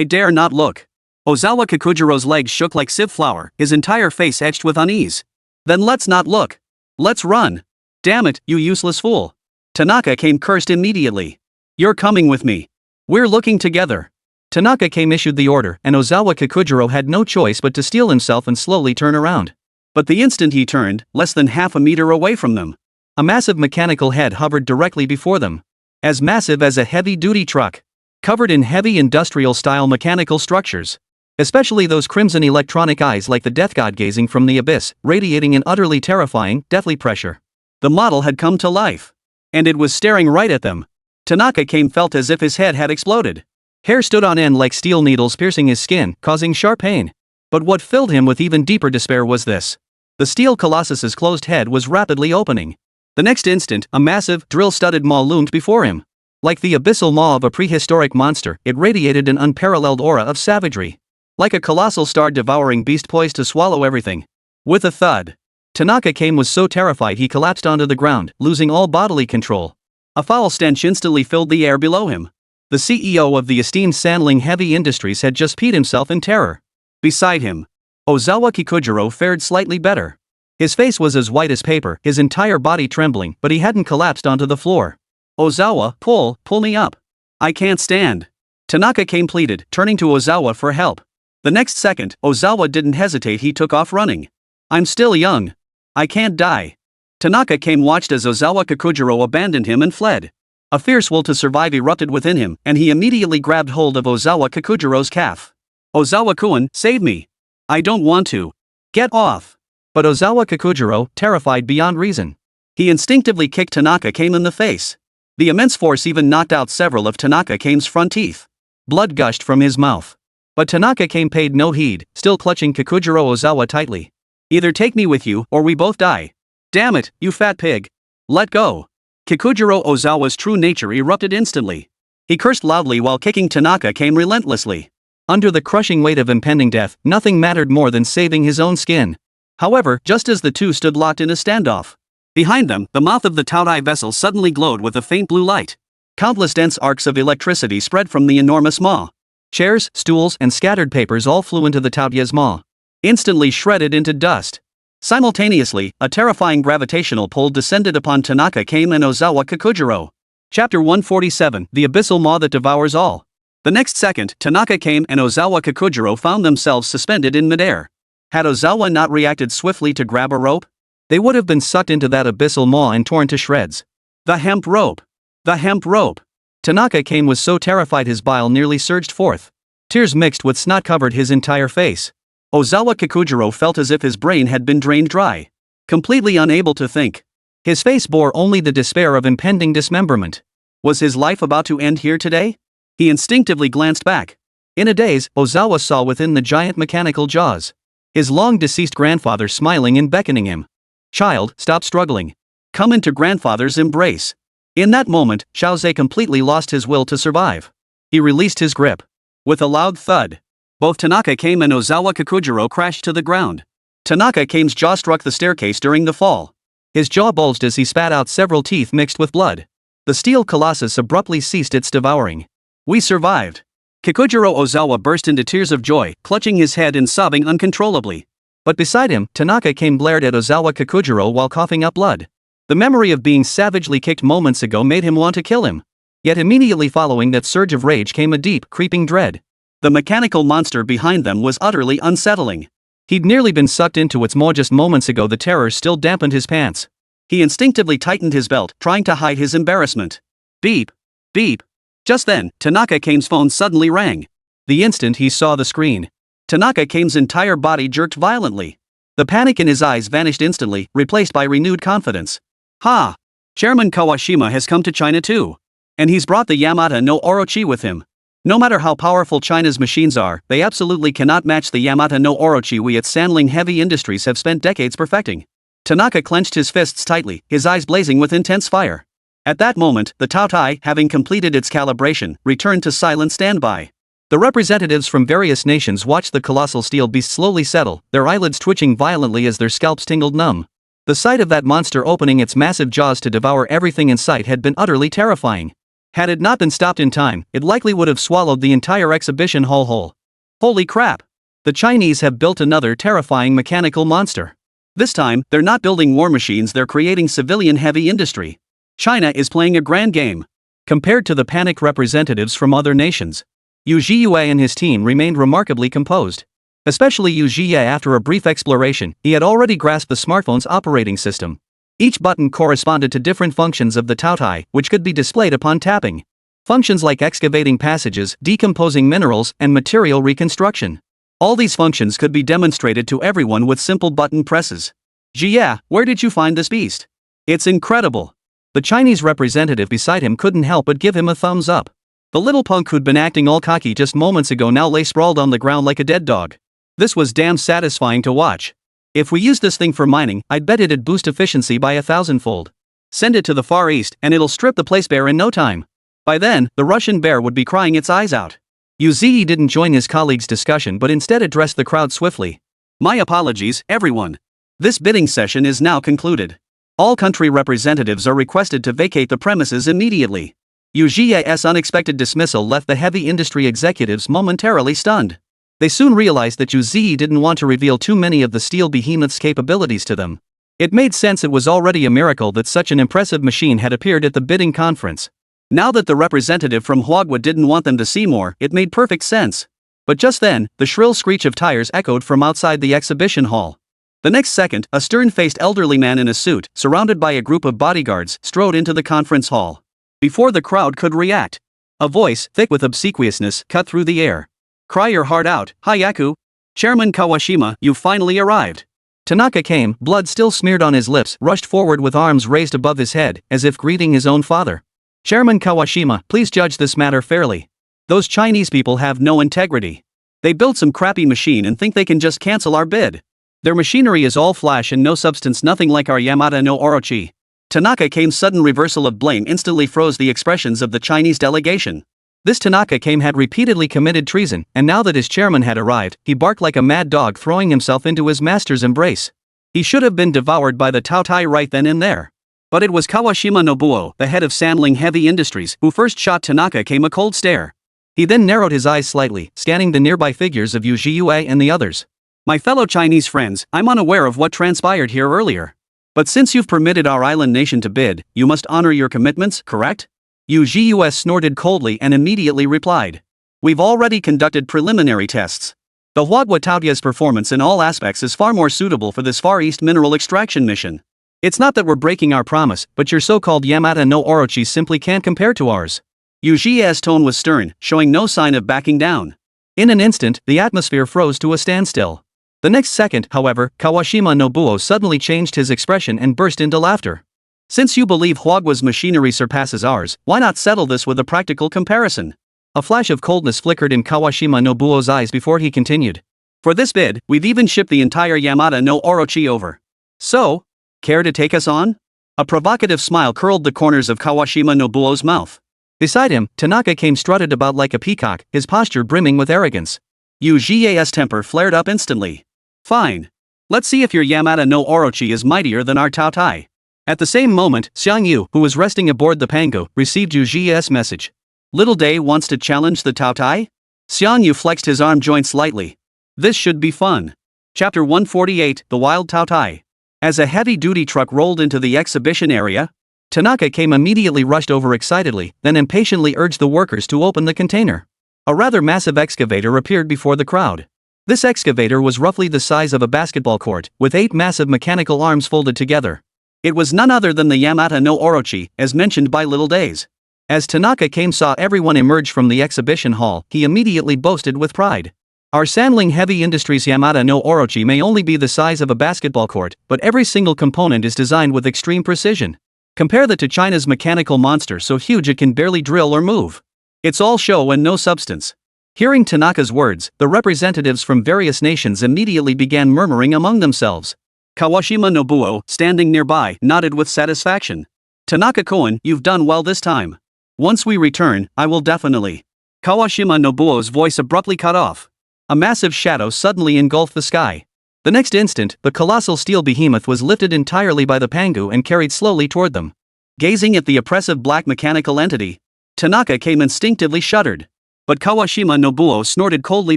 dare not look." Ozawa Kikujiro's legs shook like sieve flour, his entire face etched with unease. "Then let's not look. Let's run. Damn it, you useless fool." Tanaka came cursed immediately. You're coming with me. We're looking together. Tanaka came issued the order, and Ozawa Kikujiro had no choice but to steel himself and slowly turn around. But the instant he turned, less than half a meter away from them, a massive mechanical head hovered directly before them. As massive as a heavy-duty truck. Covered in heavy industrial-style mechanical structures. Especially those crimson electronic eyes like the death god gazing from the abyss, radiating an utterly terrifying, deathly pressure. The model had come to life. And it was staring right at them. Tanaka felt as if his head had exploded. Hair stood on end like steel needles piercing his skin, causing sharp pain. But what filled him with even deeper despair was this. The steel colossus's closed head was rapidly opening. The next instant, a massive, drill-studded maw loomed before him. Like the abyssal maw of a prehistoric monster, it radiated an unparalleled aura of savagery. Like a colossal star-devouring beast poised to swallow everything. With a thud, Tanaka was so terrified he collapsed onto the ground, losing all bodily control. A foul stench instantly filled the air below him. The CEO of the esteemed Sandling Heavy Industries had just peed himself in terror. Beside him, Ozawa Kikujiro fared slightly better. His face was as white as paper, his entire body trembling, but he hadn't collapsed onto the floor. Ozawa, pull me up. I can't stand. Tanaka pleaded, turning to Ozawa for help. The next second, Ozawa didn't hesitate, he took off running. I'm still young. I can't die. Tanaka watched as Ozawa Kikujiro abandoned him and fled. A fierce will to survive erupted within him, and he immediately grabbed hold of Ozawa Kikujiro's calf. Ozawa-kun, save me. I don't want to. Get off. But Ozawa Kikujiro, terrified beyond reason. He instinctively kicked Tanaka in the face. The immense force even knocked out several of Tanaka's front teeth. Blood gushed from his mouth. But Tanaka paid no heed, still clutching Kikujiro Ozawa tightly. Either take me with you, or we both die. Damn it, you fat pig. Let go. Kikujiro Ozawa's true nature erupted instantly. He cursed loudly while kicking Tanaka relentlessly. Under the crushing weight of impending death, nothing mattered more than saving his own skin. However, just as the two stood locked in a standoff, behind them, the mouth of the Taotai vessel suddenly glowed with a faint blue light. Countless dense arcs of electricity spread from the enormous maw. Chairs, stools, and scattered papers all flew into the Taotia's maw, instantly shredded into dust. Simultaneously, a terrifying gravitational pull descended upon Tanaka and Ozawa Kikujiro. Chapter 147, The Abyssal Maw That Devours All. The next second, Tanaka and Ozawa Kikujiro found themselves suspended in midair. Had Ozawa not reacted swiftly to grab a rope, they would have been sucked into that abyssal maw and torn to shreds. The hemp rope! The hemp rope! Tanaka was so terrified his bile nearly surged forth. Tears mixed with snot covered his entire face. Ozawa Kikujiro felt as if his brain had been drained dry. Completely unable to think. His face bore only the despair of impending dismemberment. Was his life about to end here today? He instinctively glanced back. In a daze, Ozawa saw within the giant mechanical jaws his long-deceased grandfather smiling and beckoning him. Child, stop struggling. Come into grandfather's embrace. In that moment, Xiaozhe completely lost his will to survive. He released his grip. With a loud thud, both Tanaka and Ozawa Kikujiro crashed to the ground. Tanaka's jaw struck the staircase during the fall. His jaw bulged as he spat out several teeth mixed with blood. The steel colossus abruptly ceased its devouring. We survived. Kikujiro Ozawa burst into tears of joy, clutching his head and sobbing uncontrollably. But beside him, Tanaka blared at Ozawa Kikujiro while coughing up blood. The memory of being savagely kicked moments ago made him want to kill him. Yet immediately following that surge of rage came a deep, creeping dread. The mechanical monster behind them was utterly unsettling. He'd nearly been sucked into its maw just moments ago. The terror still dampened his pants. He instinctively tightened his belt, trying to hide his embarrassment. Beep. Beep. Just then, Tanaka's phone suddenly rang. The instant he saw the screen, Tanaka's entire body jerked violently. The panic in his eyes vanished instantly, replaced by renewed confidence. Ha! Chairman Kawashima has come to China too. And he's brought the Yamata no Orochi with him. No matter how powerful China's machines are, they absolutely cannot match the Yamata no Orochi we at Sandling Heavy Industries have spent decades perfecting. Tanaka clenched his fists tightly, his eyes blazing with intense fire. At that moment, the Taotai, having completed its calibration, returned to silent standby. The representatives from various nations watched the colossal steel beast slowly settle, their eyelids twitching violently as their scalps tingled numb. The sight of that monster opening its massive jaws to devour everything in sight had been utterly terrifying. Had it not been stopped in time, it likely would have swallowed the entire exhibition hall whole. Holy crap! The Chinese have built another terrifying mechanical monster. This time, they're not building war machines, they're creating civilian heavy industry. China is playing a grand game. Compared to the panicked representatives from other nations, Yu Zhiyue and his team remained remarkably composed. Especially Yu Zhiyue. After a brief exploration, he had already grasped the smartphone's operating system. Each button corresponded to different functions of the Taotai, which could be displayed upon tapping. Functions like excavating passages, decomposing minerals, and material reconstruction. All these functions could be demonstrated to everyone with simple button presses. Jia, where did you find this beast? It's incredible. The Chinese representative beside him couldn't help but give him a thumbs up. The little punk who'd been acting all cocky just moments ago now lay sprawled on the ground like a dead dog. This was damn satisfying to watch. If we use this thing for mining, I'd bet it'd boost efficiency by 1,000-fold. Send it to the Far East and it'll strip the place bare in no time. By then, the Russian bear would be crying its eyes out. Yu Zhiyue didn't join his colleagues' discussion but instead addressed the crowd swiftly. My apologies, everyone. This bidding session is now concluded. All country representatives are requested to vacate the premises immediately. Yu Zhiyue's unexpected dismissal left the heavy industry executives momentarily stunned. They soon realized that Yu Zhiyue didn't want to reveal too many of the steel behemoth's capabilities to them. It made sense. It was already a miracle that such an impressive machine had appeared at the bidding conference. Now that the representative from Huagua didn't want them to see more, it made perfect sense. But just then, the shrill screech of tires echoed from outside the exhibition hall. The next second, a stern-faced elderly man in a suit, surrounded by a group of bodyguards, strode into the conference hall. Before the crowd could react, a voice, thick with obsequiousness, cut through the air. Cry your heart out, Hayaku. Chairman Kawashima, you've finally arrived. Tanaka came, blood still smeared on his lips, rushed forward with arms raised above his head, as if greeting his own father. Chairman Kawashima, please judge this matter fairly. Those Chinese people have no integrity. They built some crappy machine and think they can just cancel our bid. Their machinery is all flash and no substance, nothing like our Yamada no Orochi. Tanaka came's sudden reversal of blame instantly froze the expressions of the Chinese delegation. This Tanaka came had repeatedly committed treason, and now that his chairman had arrived, he barked like a mad dog, throwing himself into his master's embrace. He should have been devoured by the Taotai right then and there. But it was Kawashima Nobuo, the head of Sandling Heavy Industries, who first shot Tanaka came a cold stare. He then narrowed his eyes slightly, scanning the nearby figures of Yu Zhiyue and the others. My fellow Chinese friends, I'm unaware of what transpired here earlier. But since you've permitted our island nation to bid, you must honor your commitments, correct? Yu Zhiyue snorted coldly and immediately replied. We've already conducted preliminary tests. The Huagua Taotia's performance in all aspects is far more suitable for this Far East mineral extraction mission. It's not that we're breaking our promise, but your so-called Yamada no Orochi simply can't compare to ours. Yu Zhiyue's tone was stern, showing no sign of backing down. In an instant, the atmosphere froze to a standstill. The next second, however, Kawashima Nobuo suddenly changed his expression and burst into laughter. Since you believe Huagua's machinery surpasses ours, why not settle this with a practical comparison? A flash of coldness flickered in Kawashima Nobuo's eyes before he continued. For this bid, we've even shipped the entire Yamada no Orochi over. So, care to take us on? A provocative smile curled the corners of Kawashima Nobuo's mouth. Beside him, Tanaka came strutted about like a peacock, his posture brimming with arrogance. Yu Zhiyue's temper flared up instantly. Fine. Let's see if your Yamada no Orochi is mightier than our Taotai. At the same moment, Xiang Yu, who was resting aboard the Pangu, received Yu Zhiyue's message. Little Day wants to challenge the Taotai? Xiang Yu flexed his arm joint slightly. This should be fun. Chapter 148, The Wild Taotai. As a heavy-duty truck rolled into the exhibition area, Tanaka came immediately rushed over excitedly, then impatiently urged the workers to open the container. A rather massive excavator appeared before the crowd. This excavator was roughly the size of a basketball court, with 8 massive mechanical arms folded together. It was none other than the Yamada no Orochi, as mentioned by Little Days. As Tanaka came saw everyone emerge from the exhibition hall, he immediately boasted with pride. Our Sandling Heavy Industries Yamada no Orochi may only be the size of a basketball court, but every single component is designed with extreme precision. Compare that to China's mechanical monster so huge it can barely drill or move. It's all show and no substance. Hearing Tanaka's words, the representatives from various nations immediately began murmuring among themselves. Kawashima Nobuo, standing nearby, nodded with satisfaction. Tanaka-kun, you've done well this time. Once we return, I will definitely. Kawashima Nobuo's voice abruptly cut off. A massive shadow suddenly engulfed the sky. The next instant, the colossal steel behemoth was lifted entirely by the Pangu and carried slowly toward them. Gazing at the oppressive black mechanical entity, Tanaka came instinctively shuddered. But Kawashima Nobuo snorted coldly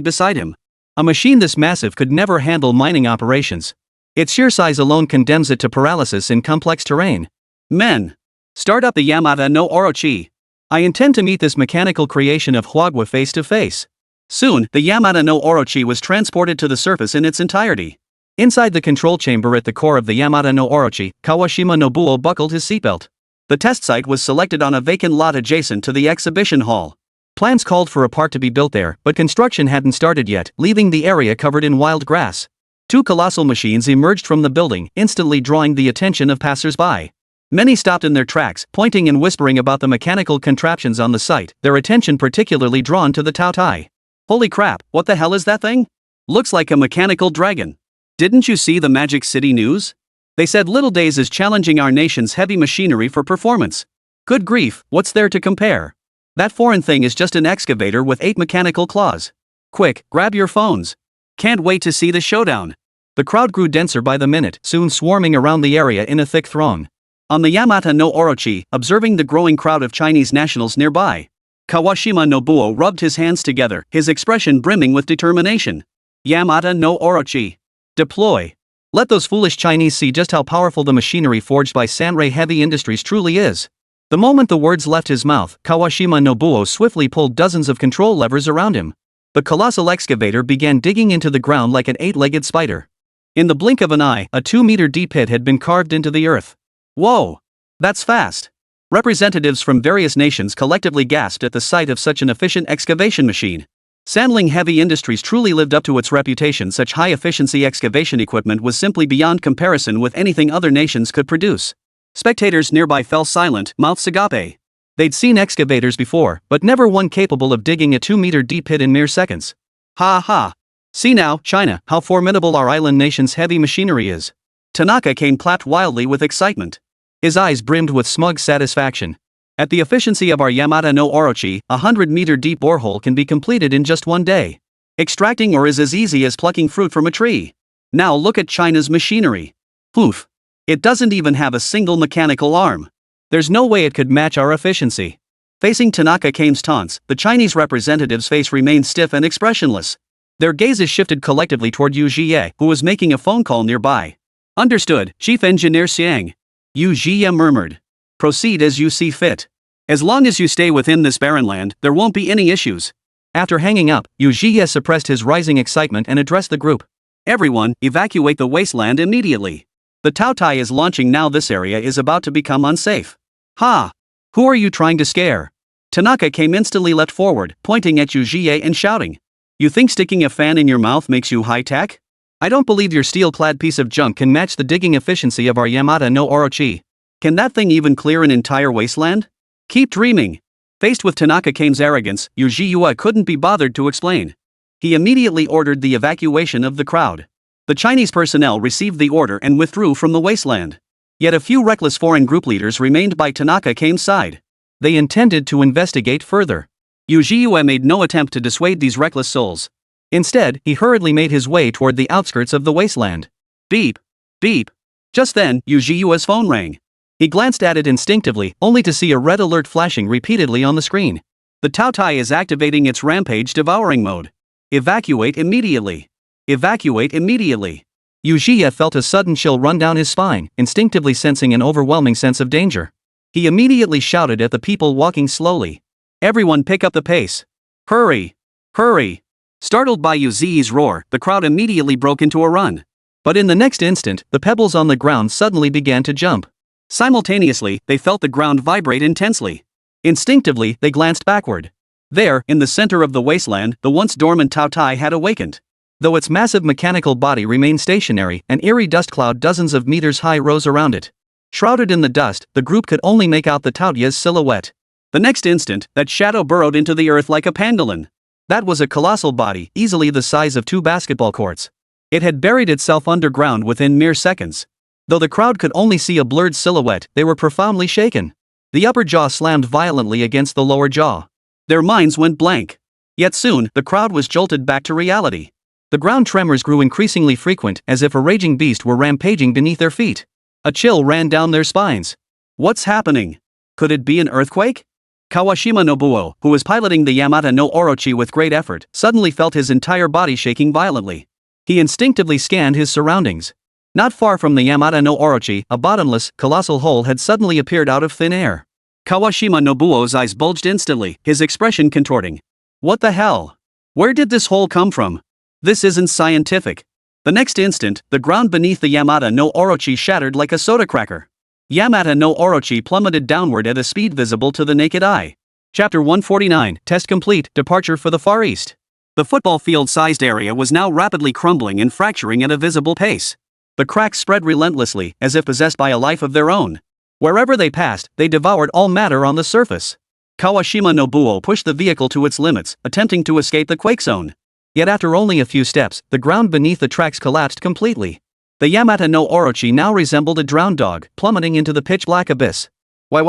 beside him. A machine this massive could never handle mining operations. Its sheer size alone condemns it to paralysis in complex terrain. Men! Start up the Yamata no Orochi. I intend to meet this mechanical creation of Hwagwa face to face. Soon, the Yamata no Orochi was transported to the surface in its entirety. Inside the control chamber at the core of the Yamata no Orochi, Kawashima Nobuo buckled his seatbelt. The test site was selected on a vacant lot adjacent to the exhibition hall. Plans called for a part to be built there, but construction hadn't started yet, leaving the area covered in wild grass. Two colossal machines emerged from the building, instantly drawing the attention of passers-by. Many stopped in their tracks, pointing and whispering about the mechanical contraptions on the site, their attention particularly drawn to the Taotai. Holy crap, what the hell is that thing? Looks like a mechanical dragon. Didn't you see the Magic City news? They said Little Days is challenging our nation's heavy machinery for performance. Good grief, what's there to compare? That foreign thing is just an excavator with 8 mechanical claws. Quick, grab your phones. Can't wait to see the showdown. The crowd grew denser by the minute, soon swarming around the area in a thick throng. On the Yamata no Orochi, observing the growing crowd of Chinese nationals nearby, Kawashima Nobuo rubbed his hands together, his expression brimming with determination. Yamata no Orochi. Deploy. Let those foolish Chinese see just how powerful the machinery forged by Sanrei Heavy Industries truly is. The moment the words left his mouth, Kawashima Nobuo swiftly pulled dozens of control levers around him. The colossal excavator began digging into the ground like an 8-legged spider. In the blink of an eye, a 2-meter deep pit had been carved into the earth. Whoa! That's fast! Representatives from various nations collectively gasped at the sight of such an efficient excavation machine. Sanling Heavy Industries truly lived up to its reputation. Such high-efficiency excavation equipment was simply beyond comparison with anything other nations could produce. Spectators nearby fell silent, mouths agape. They'd seen excavators before, but never one capable of digging a 2-meter deep pit in mere seconds. Ha ha! See now, China, how formidable our island nation's heavy machinery is. Tanaka-Kane clapped wildly with excitement. His eyes brimmed with smug satisfaction. At the efficiency of our Yamata no Orochi, a 100-meter deep borehole can be completed in just one day. Extracting ore is as easy as plucking fruit from a tree. Now look at China's machinery. Poof. It doesn't even have a single mechanical arm. There's no way it could match our efficiency. Facing Tanaka-Kane's taunts, the Chinese representative's face remained stiff and expressionless. Their gazes shifted collectively toward Yu Jie, who was making a phone call nearby. Understood, Chief Engineer Xiang. Yu Jie murmured. Proceed as you see fit. As long as you stay within this barren land, there won't be any issues. After hanging up, Yu Jie suppressed his rising excitement and addressed the group. Everyone, evacuate the wasteland immediately. The Taotai is launching now. This area is about to become unsafe. Ha! Who are you trying to scare? Tanaka came instantly leapt forward, pointing at Yu Jie and shouting. You think sticking a fan in your mouth makes you high-tech? I don't believe your steel-clad piece of junk can match the digging efficiency of our Yamata no Orochi. Can that thing even clear an entire wasteland? Keep dreaming. Faced with Tanaka-Kane's arrogance, Yu Jie couldn't be bothered to explain. He immediately ordered the evacuation of the crowd. The Chinese personnel received the order and withdrew from the wasteland. Yet a few reckless foreign group leaders remained by Tanaka-Kane's side. They intended to investigate further. Yu Jie made no attempt to dissuade these reckless souls. Instead, he hurriedly made his way toward the outskirts of the wasteland. Beep! Beep! Just then, Yu Jie's phone rang. He glanced at it instinctively, only to see a red alert flashing repeatedly on the screen. The Taotai is activating its rampage devouring mode. Evacuate immediately. Evacuate immediately. Yu Jie felt a sudden chill run down his spine, instinctively sensing an overwhelming sense of danger. He immediately shouted at the people walking slowly. Everyone pick up the pace. Hurry! Hurry! Startled by Yu Jie's roar, the crowd immediately broke into a run. But in the next instant, the pebbles on the ground suddenly began to jump. Simultaneously, they felt the ground vibrate intensely. Instinctively, they glanced backward. There, in the center of the wasteland, the once dormant Taotai had awakened. Though its massive mechanical body remained stationary, an eerie dust cloud dozens of meters high rose around it. Shrouded in the dust, the group could only make out the Taotia's silhouette. The next instant, that shadow burrowed into the earth like a pangolin. That was a colossal body, easily the size of 2 basketball courts. It had buried itself underground within mere seconds. Though the crowd could only see a blurred silhouette, they were profoundly shaken. The upper jaw slammed violently against the lower jaw. Their minds went blank. Yet soon, the crowd was jolted back to reality. The ground tremors grew increasingly frequent, as if a raging beast were rampaging beneath their feet. A chill ran down their spines. What's happening? Could it be an earthquake? Kawashima Nobuo, who was piloting the Yamata no Orochi with great effort, suddenly felt his entire body shaking violently. He instinctively scanned his surroundings. Not far from the Yamata no Orochi, a bottomless, colossal hole had suddenly appeared out of thin air. Kawashima Nobuo's eyes bulged instantly, his expression contorting. What the hell? Where did this hole come from? This isn't scientific. The next instant, the ground beneath the Yamata no Orochi shattered like a soda cracker. Yamata no Orochi plummeted downward at a speed visible to the naked eye. Chapter 149, Test complete, Departure for the Far East. The football field-sized area was now rapidly crumbling and fracturing at a visible pace. The cracks spread relentlessly, as if possessed by a life of their own. Wherever they passed, they devoured all matter on the surface. Kawashima Nobuo pushed the vehicle to its limits, attempting to escape the quake zone. Yet after only a few steps, the ground beneath the tracks collapsed completely. The Yamata no Orochi now resembled a drowned dog, plummeting into the pitch-black abyss. Why?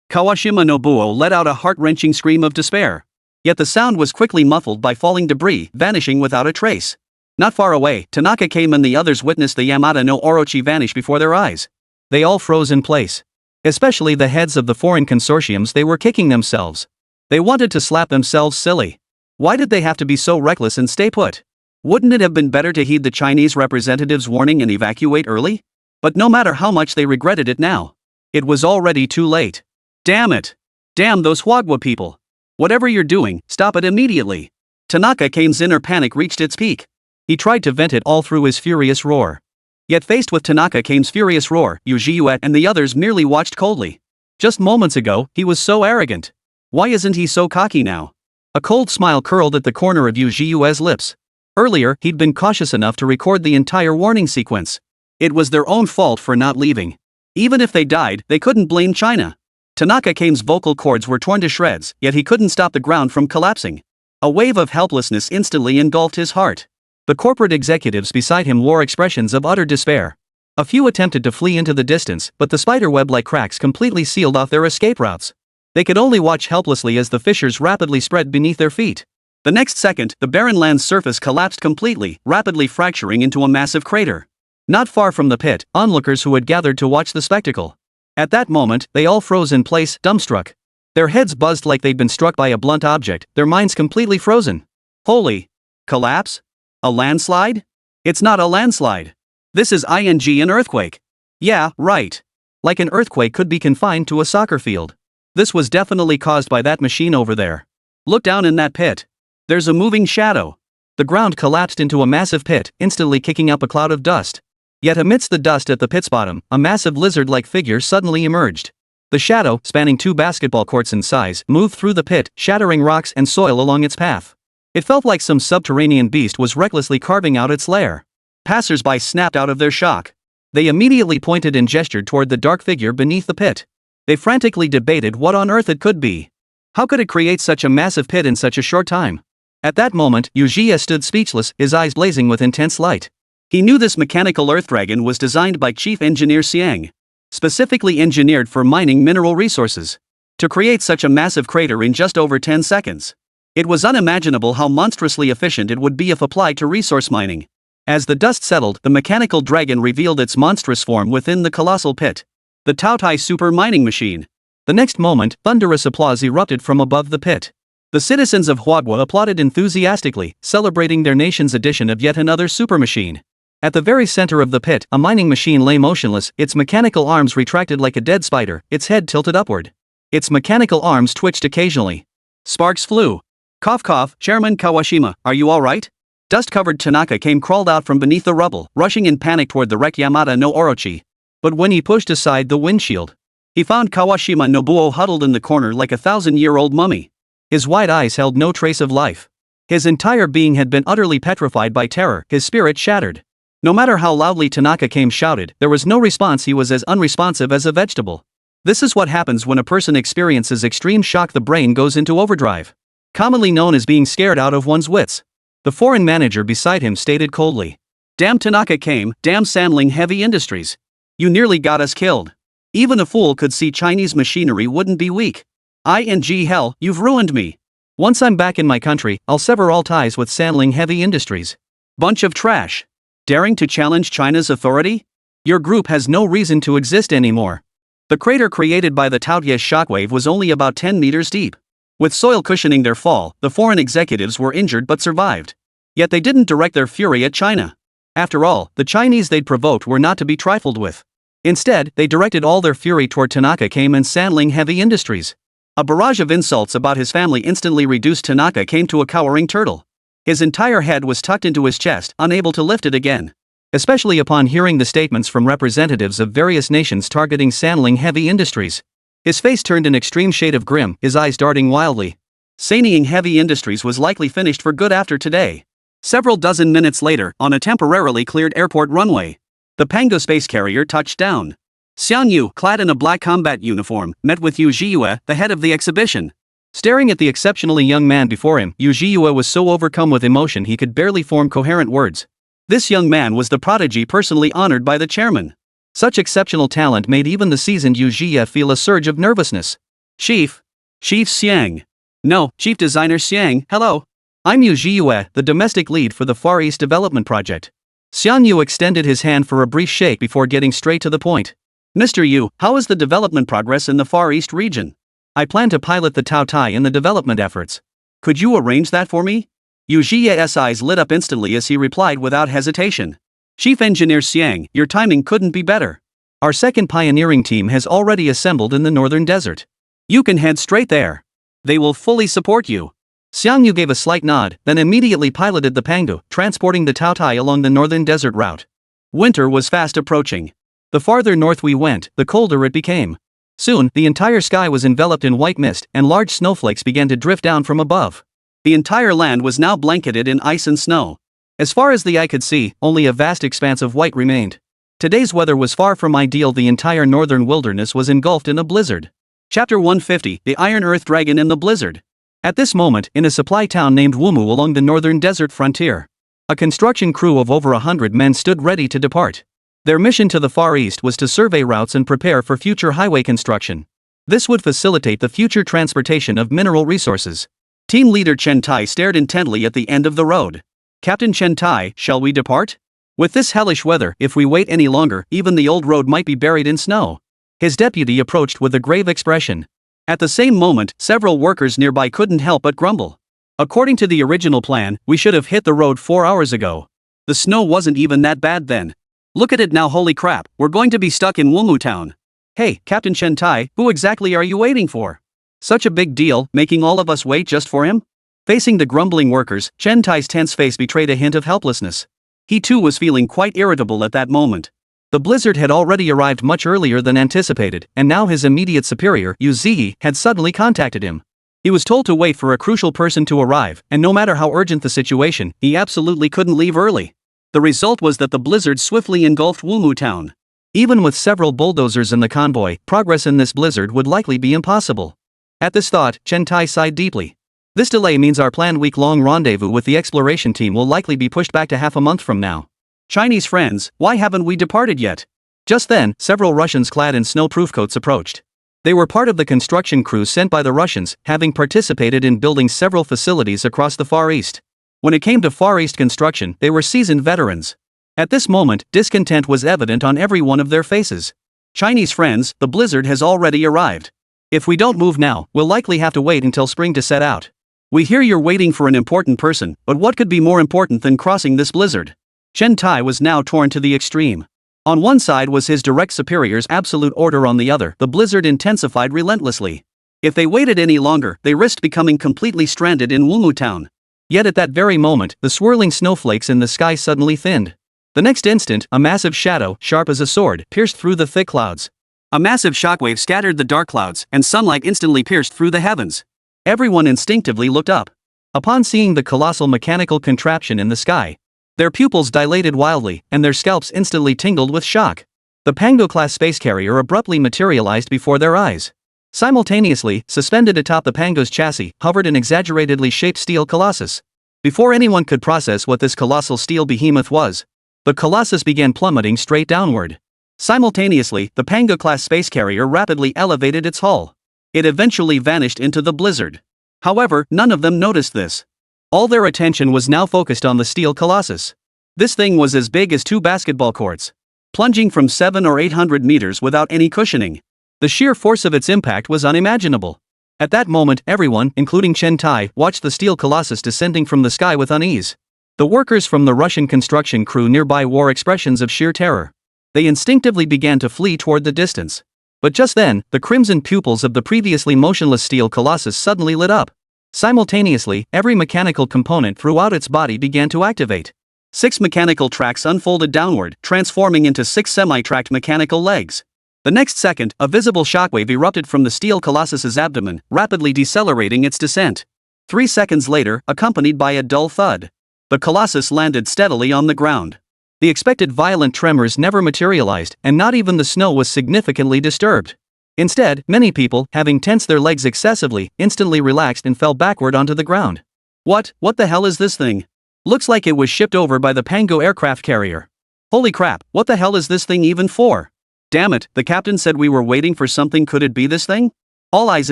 Kawashima Nobuo let out a heart-wrenching scream of despair. Yet the sound was quickly muffled by falling debris, vanishing without a trace. Not far away, Tanaka came and the others witnessed the Yamata no Orochi vanish before their eyes. They all froze in place. Especially the heads of the foreign consortiums. They were kicking themselves. They wanted to slap themselves silly. Why did they have to be so reckless and stay put? Wouldn't it have been better to heed the Chinese representative's warning and evacuate early? But no matter how much they regretted it now, it was already too late. Damn it! Damn those Hwagwa people! Whatever you're doing, stop it immediately! Tanaka Kane's inner panic reached its peak. He tried to vent it all through his furious roar. Yet faced with Tanaka Kane's furious roar, Yuji and the others merely watched coldly. Just moments ago, he was so arrogant. Why isn't he so cocky now? A cold smile curled at the corner of Yuji's lips. Earlier, he'd been cautious enough to record the entire warning sequence. It was their own fault for not leaving. Even if they died, they couldn't blame China. Tanaka Kane's vocal cords were torn to shreds, yet he couldn't stop the ground from collapsing. A wave of helplessness instantly engulfed his heart. The corporate executives beside him wore expressions of utter despair. A few attempted to flee into the distance, but the spiderweb-like cracks completely sealed off their escape routes. They could only watch helplessly as the fissures rapidly spread beneath their feet. The next second, the barren land's surface collapsed completely, rapidly fracturing into a massive crater. Not far from the pit, onlookers who had gathered to watch the spectacle. At that moment, they all froze in place, dumbstruck. Their heads buzzed like they'd been struck by a blunt object, their minds completely frozen. Holy! Collapse? A landslide? It's not a landslide. This is an earthquake. Yeah, right. Like an earthquake could be confined to a soccer field. This was definitely caused by that machine over there. Look down in that pit. There's a moving shadow. The ground collapsed into a massive pit, instantly kicking up a cloud of dust. Yet amidst the dust at the pit's bottom, a massive lizard-like figure suddenly emerged. The shadow, spanning 2 basketball courts in size, moved through the pit, shattering rocks and soil along its path. It felt like some subterranean beast was recklessly carving out its lair. Passers-by snapped out of their shock. They immediately pointed and gestured toward the dark figure beneath the pit. They frantically debated what on earth it could be. How could it create such a massive pit in such a short time? At that moment, Yuji stood speechless, his eyes blazing with intense light. He knew this mechanical earth dragon was designed by Chief Engineer Xiang. Specifically engineered for mining mineral resources. To create such a massive crater in just over 10 seconds. It was unimaginable how monstrously efficient it would be if applied to resource mining. As the dust settled, the mechanical dragon revealed its monstrous form within the colossal pit. The Taotai super mining machine. The next moment, thunderous applause erupted from above the pit. The citizens of Hwagwa applauded enthusiastically, celebrating their nation's addition of yet another super machine. At the very center of the pit, a mining machine lay motionless, its mechanical arms retracted like a dead spider, its head tilted upward. Its mechanical arms twitched occasionally. Sparks flew. Cough cough, Chairman Kawashima, are you alright? Dust-covered Tanaka crawled out from beneath the rubble, rushing in panic toward the wrecked Yamata no Orochi. But when he pushed aside the windshield, he found Kawashima Nobuo huddled in the corner like a 1,000-year-old mummy. His wide eyes held no trace of life. His entire being had been utterly petrified by terror, his spirit shattered. No matter how loudly Tanaka shouted, there was no response. He was as unresponsive as a vegetable. This is what happens when a person experiences extreme shock. The brain goes into overdrive. Commonly known as being scared out of one's wits. The foreign manager beside him stated coldly. Damn Tanaka damn Sanling Heavy Industries. You nearly got us killed. Even a fool could see Chinese machinery wouldn't be weak. Hell, you've ruined me. Once I'm back in my country, I'll sever all ties with Sanling Heavy Industries. Bunch of trash. Daring to challenge China's authority? Your group has no reason to exist anymore. The crater created by the Taotai shockwave was only about 10 meters deep. With soil cushioning their fall, the foreign executives were injured but survived. Yet they didn't direct their fury at China. After all, the Chinese they'd provoked were not to be trifled with. Instead, they directed all their fury toward Tanaka Kame and Sanling Heavy Industries. A barrage of insults about his family instantly reduced Tanaka Kame to a cowering turtle. His entire head was tucked into his chest, unable to lift it again. Especially upon hearing the statements from representatives of various nations targeting Sanling Heavy Industries. His face turned an extreme shade of grim, his eyes darting wildly. Sanling Heavy Industries was likely finished for good after today. Several dozen minutes later, on a temporarily cleared airport runway, the Pango space carrier touched down. Xiang Yu, clad in a black combat uniform, met with Yu Zhiyue, the head of the exhibition. Staring at the exceptionally young man before him, Yu Zhiyue was so overcome with emotion he could barely form coherent words. This young man was the prodigy personally honored by the chairman. Such exceptional talent made even the seasoned Yu Zhiyue feel a surge of nervousness. Chief Xiang. No, Chief Designer Xiang, hello. I'm Yu Zhiyue, the domestic lead for the Far East Development Project. Xiang Yu extended his hand for a brief shake before getting straight to the point. Mr. Yu, how is the development progress in the Far East region? I plan to pilot the Tao Tai in the development efforts. Could you arrange that for me? Yu Zhiyue's eyes lit up instantly as he replied without hesitation. Chief Engineer Xiang, your timing couldn't be better. Our second pioneering team has already assembled in the northern desert. You can head straight there. They will fully support you. Xiang Yu gave a slight nod, then immediately piloted the Pango, transporting the Tao Tai along the northern desert route. Winter was fast approaching. The farther north we went, the colder it became. Soon, the entire sky was enveloped in white mist, and large snowflakes began to drift down from above. The entire land was now blanketed in ice and snow. As far as the eye could see, only a vast expanse of white remained. Today's weather was far from ideal. The entire northern wilderness was engulfed in a blizzard. Chapter 150, The Iron Earth Dragon in the Blizzard. At this moment, in a supply town named Wumu along the northern desert frontier, a construction crew of over 100 men stood ready to depart. Their mission to the Far East was to survey routes and prepare for future highway construction. This would facilitate the future transportation of mineral resources. Team leader Chen Tai stared intently at the end of the road. Captain Chen Tai, shall we depart? With this hellish weather, if we wait any longer, even the old road might be buried in snow. His deputy approached with a grave expression. At the same moment, several workers nearby couldn't help but grumble. According to the original plan, we should have hit the road 4 hours ago. The snow wasn't even that bad then. Look at it now, holy crap, we're going to be stuck in Wumu town. Hey, Captain Chen Tai, who exactly are you waiting for? Such a big deal, making all of us wait just for him? Facing the grumbling workers, Chen Tai's tense face betrayed a hint of helplessness. He too was feeling quite irritable at that moment. The blizzard had already arrived much earlier than anticipated, and now his immediate superior, Yu Ziyi, had suddenly contacted him. He was told to wait for a crucial person to arrive, and no matter how urgent the situation, he absolutely couldn't leave early. The result was that the blizzard swiftly engulfed Wumu town. Even with several bulldozers in the convoy, progress in this blizzard would likely be impossible. At this thought, Chen Tai sighed deeply. This delay means our planned week-long rendezvous with the exploration team will likely be pushed back to half a month from now. Chinese friends, why haven't we departed yet? Just then, several Russians clad in snow-proof coats approached. They were part of the construction crew sent by the Russians, having participated in building several facilities across the Far East. When it came to Far East construction, they were seasoned veterans. At this moment, discontent was evident on every one of their faces. Chinese friends, the blizzard has already arrived. If we don't move now, we'll likely have to wait until spring to set out. We hear you're waiting for an important person, but what could be more important than crossing this blizzard? Chen Tai was now torn to the extreme. On one side was his direct superior's absolute order, on the other, the blizzard intensified relentlessly. If they waited any longer, they risked becoming completely stranded in Wumu town. Yet at that very moment, the swirling snowflakes in the sky suddenly thinned. The next instant, a massive shadow, sharp as a sword, pierced through the thick clouds. A massive shockwave scattered the dark clouds, and sunlight instantly pierced through the heavens. Everyone instinctively looked up. Upon seeing the colossal mechanical contraption in the sky, their pupils dilated wildly, and their scalps instantly tingled with shock. The TianGou-class space carrier abruptly materialized before their eyes. Simultaneously, suspended atop the Pango's chassis, hovered an exaggeratedly shaped steel colossus. Before anyone could process what this colossal steel behemoth was, the colossus began plummeting straight downward. Simultaneously, the TianGou-class space carrier rapidly elevated its hull. It eventually vanished into the blizzard. However, none of them noticed this. All their attention was now focused on the steel colossus. This thing was as big as 2 basketball courts, plunging from 700 or 800 meters without any cushioning. The sheer force of its impact was unimaginable. At that moment, everyone, including Chen Tai, watched the steel colossus descending from the sky with unease. The workers from the Russian construction crew nearby wore expressions of sheer terror. They instinctively began to flee toward the distance. But just then, the crimson pupils of the previously motionless steel colossus suddenly lit up. Simultaneously, every mechanical component throughout its body began to activate. 6 mechanical tracks unfolded downward, transforming into 6 semi-tracked mechanical legs. The next second, a visible shockwave erupted from the steel colossus's abdomen, rapidly decelerating its descent. 3 seconds later, accompanied by a dull thud, the colossus landed steadily on the ground. The expected violent tremors never materialized, and not even the snow was significantly disturbed. Instead, many people, having tensed their legs excessively, instantly relaxed and fell backward onto the ground. What the hell is this thing? Looks like it was shipped over by the Pango aircraft carrier. Holy crap, what the hell is this thing even for? Damn it, the captain said we were waiting for something. Could it be this thing? All eyes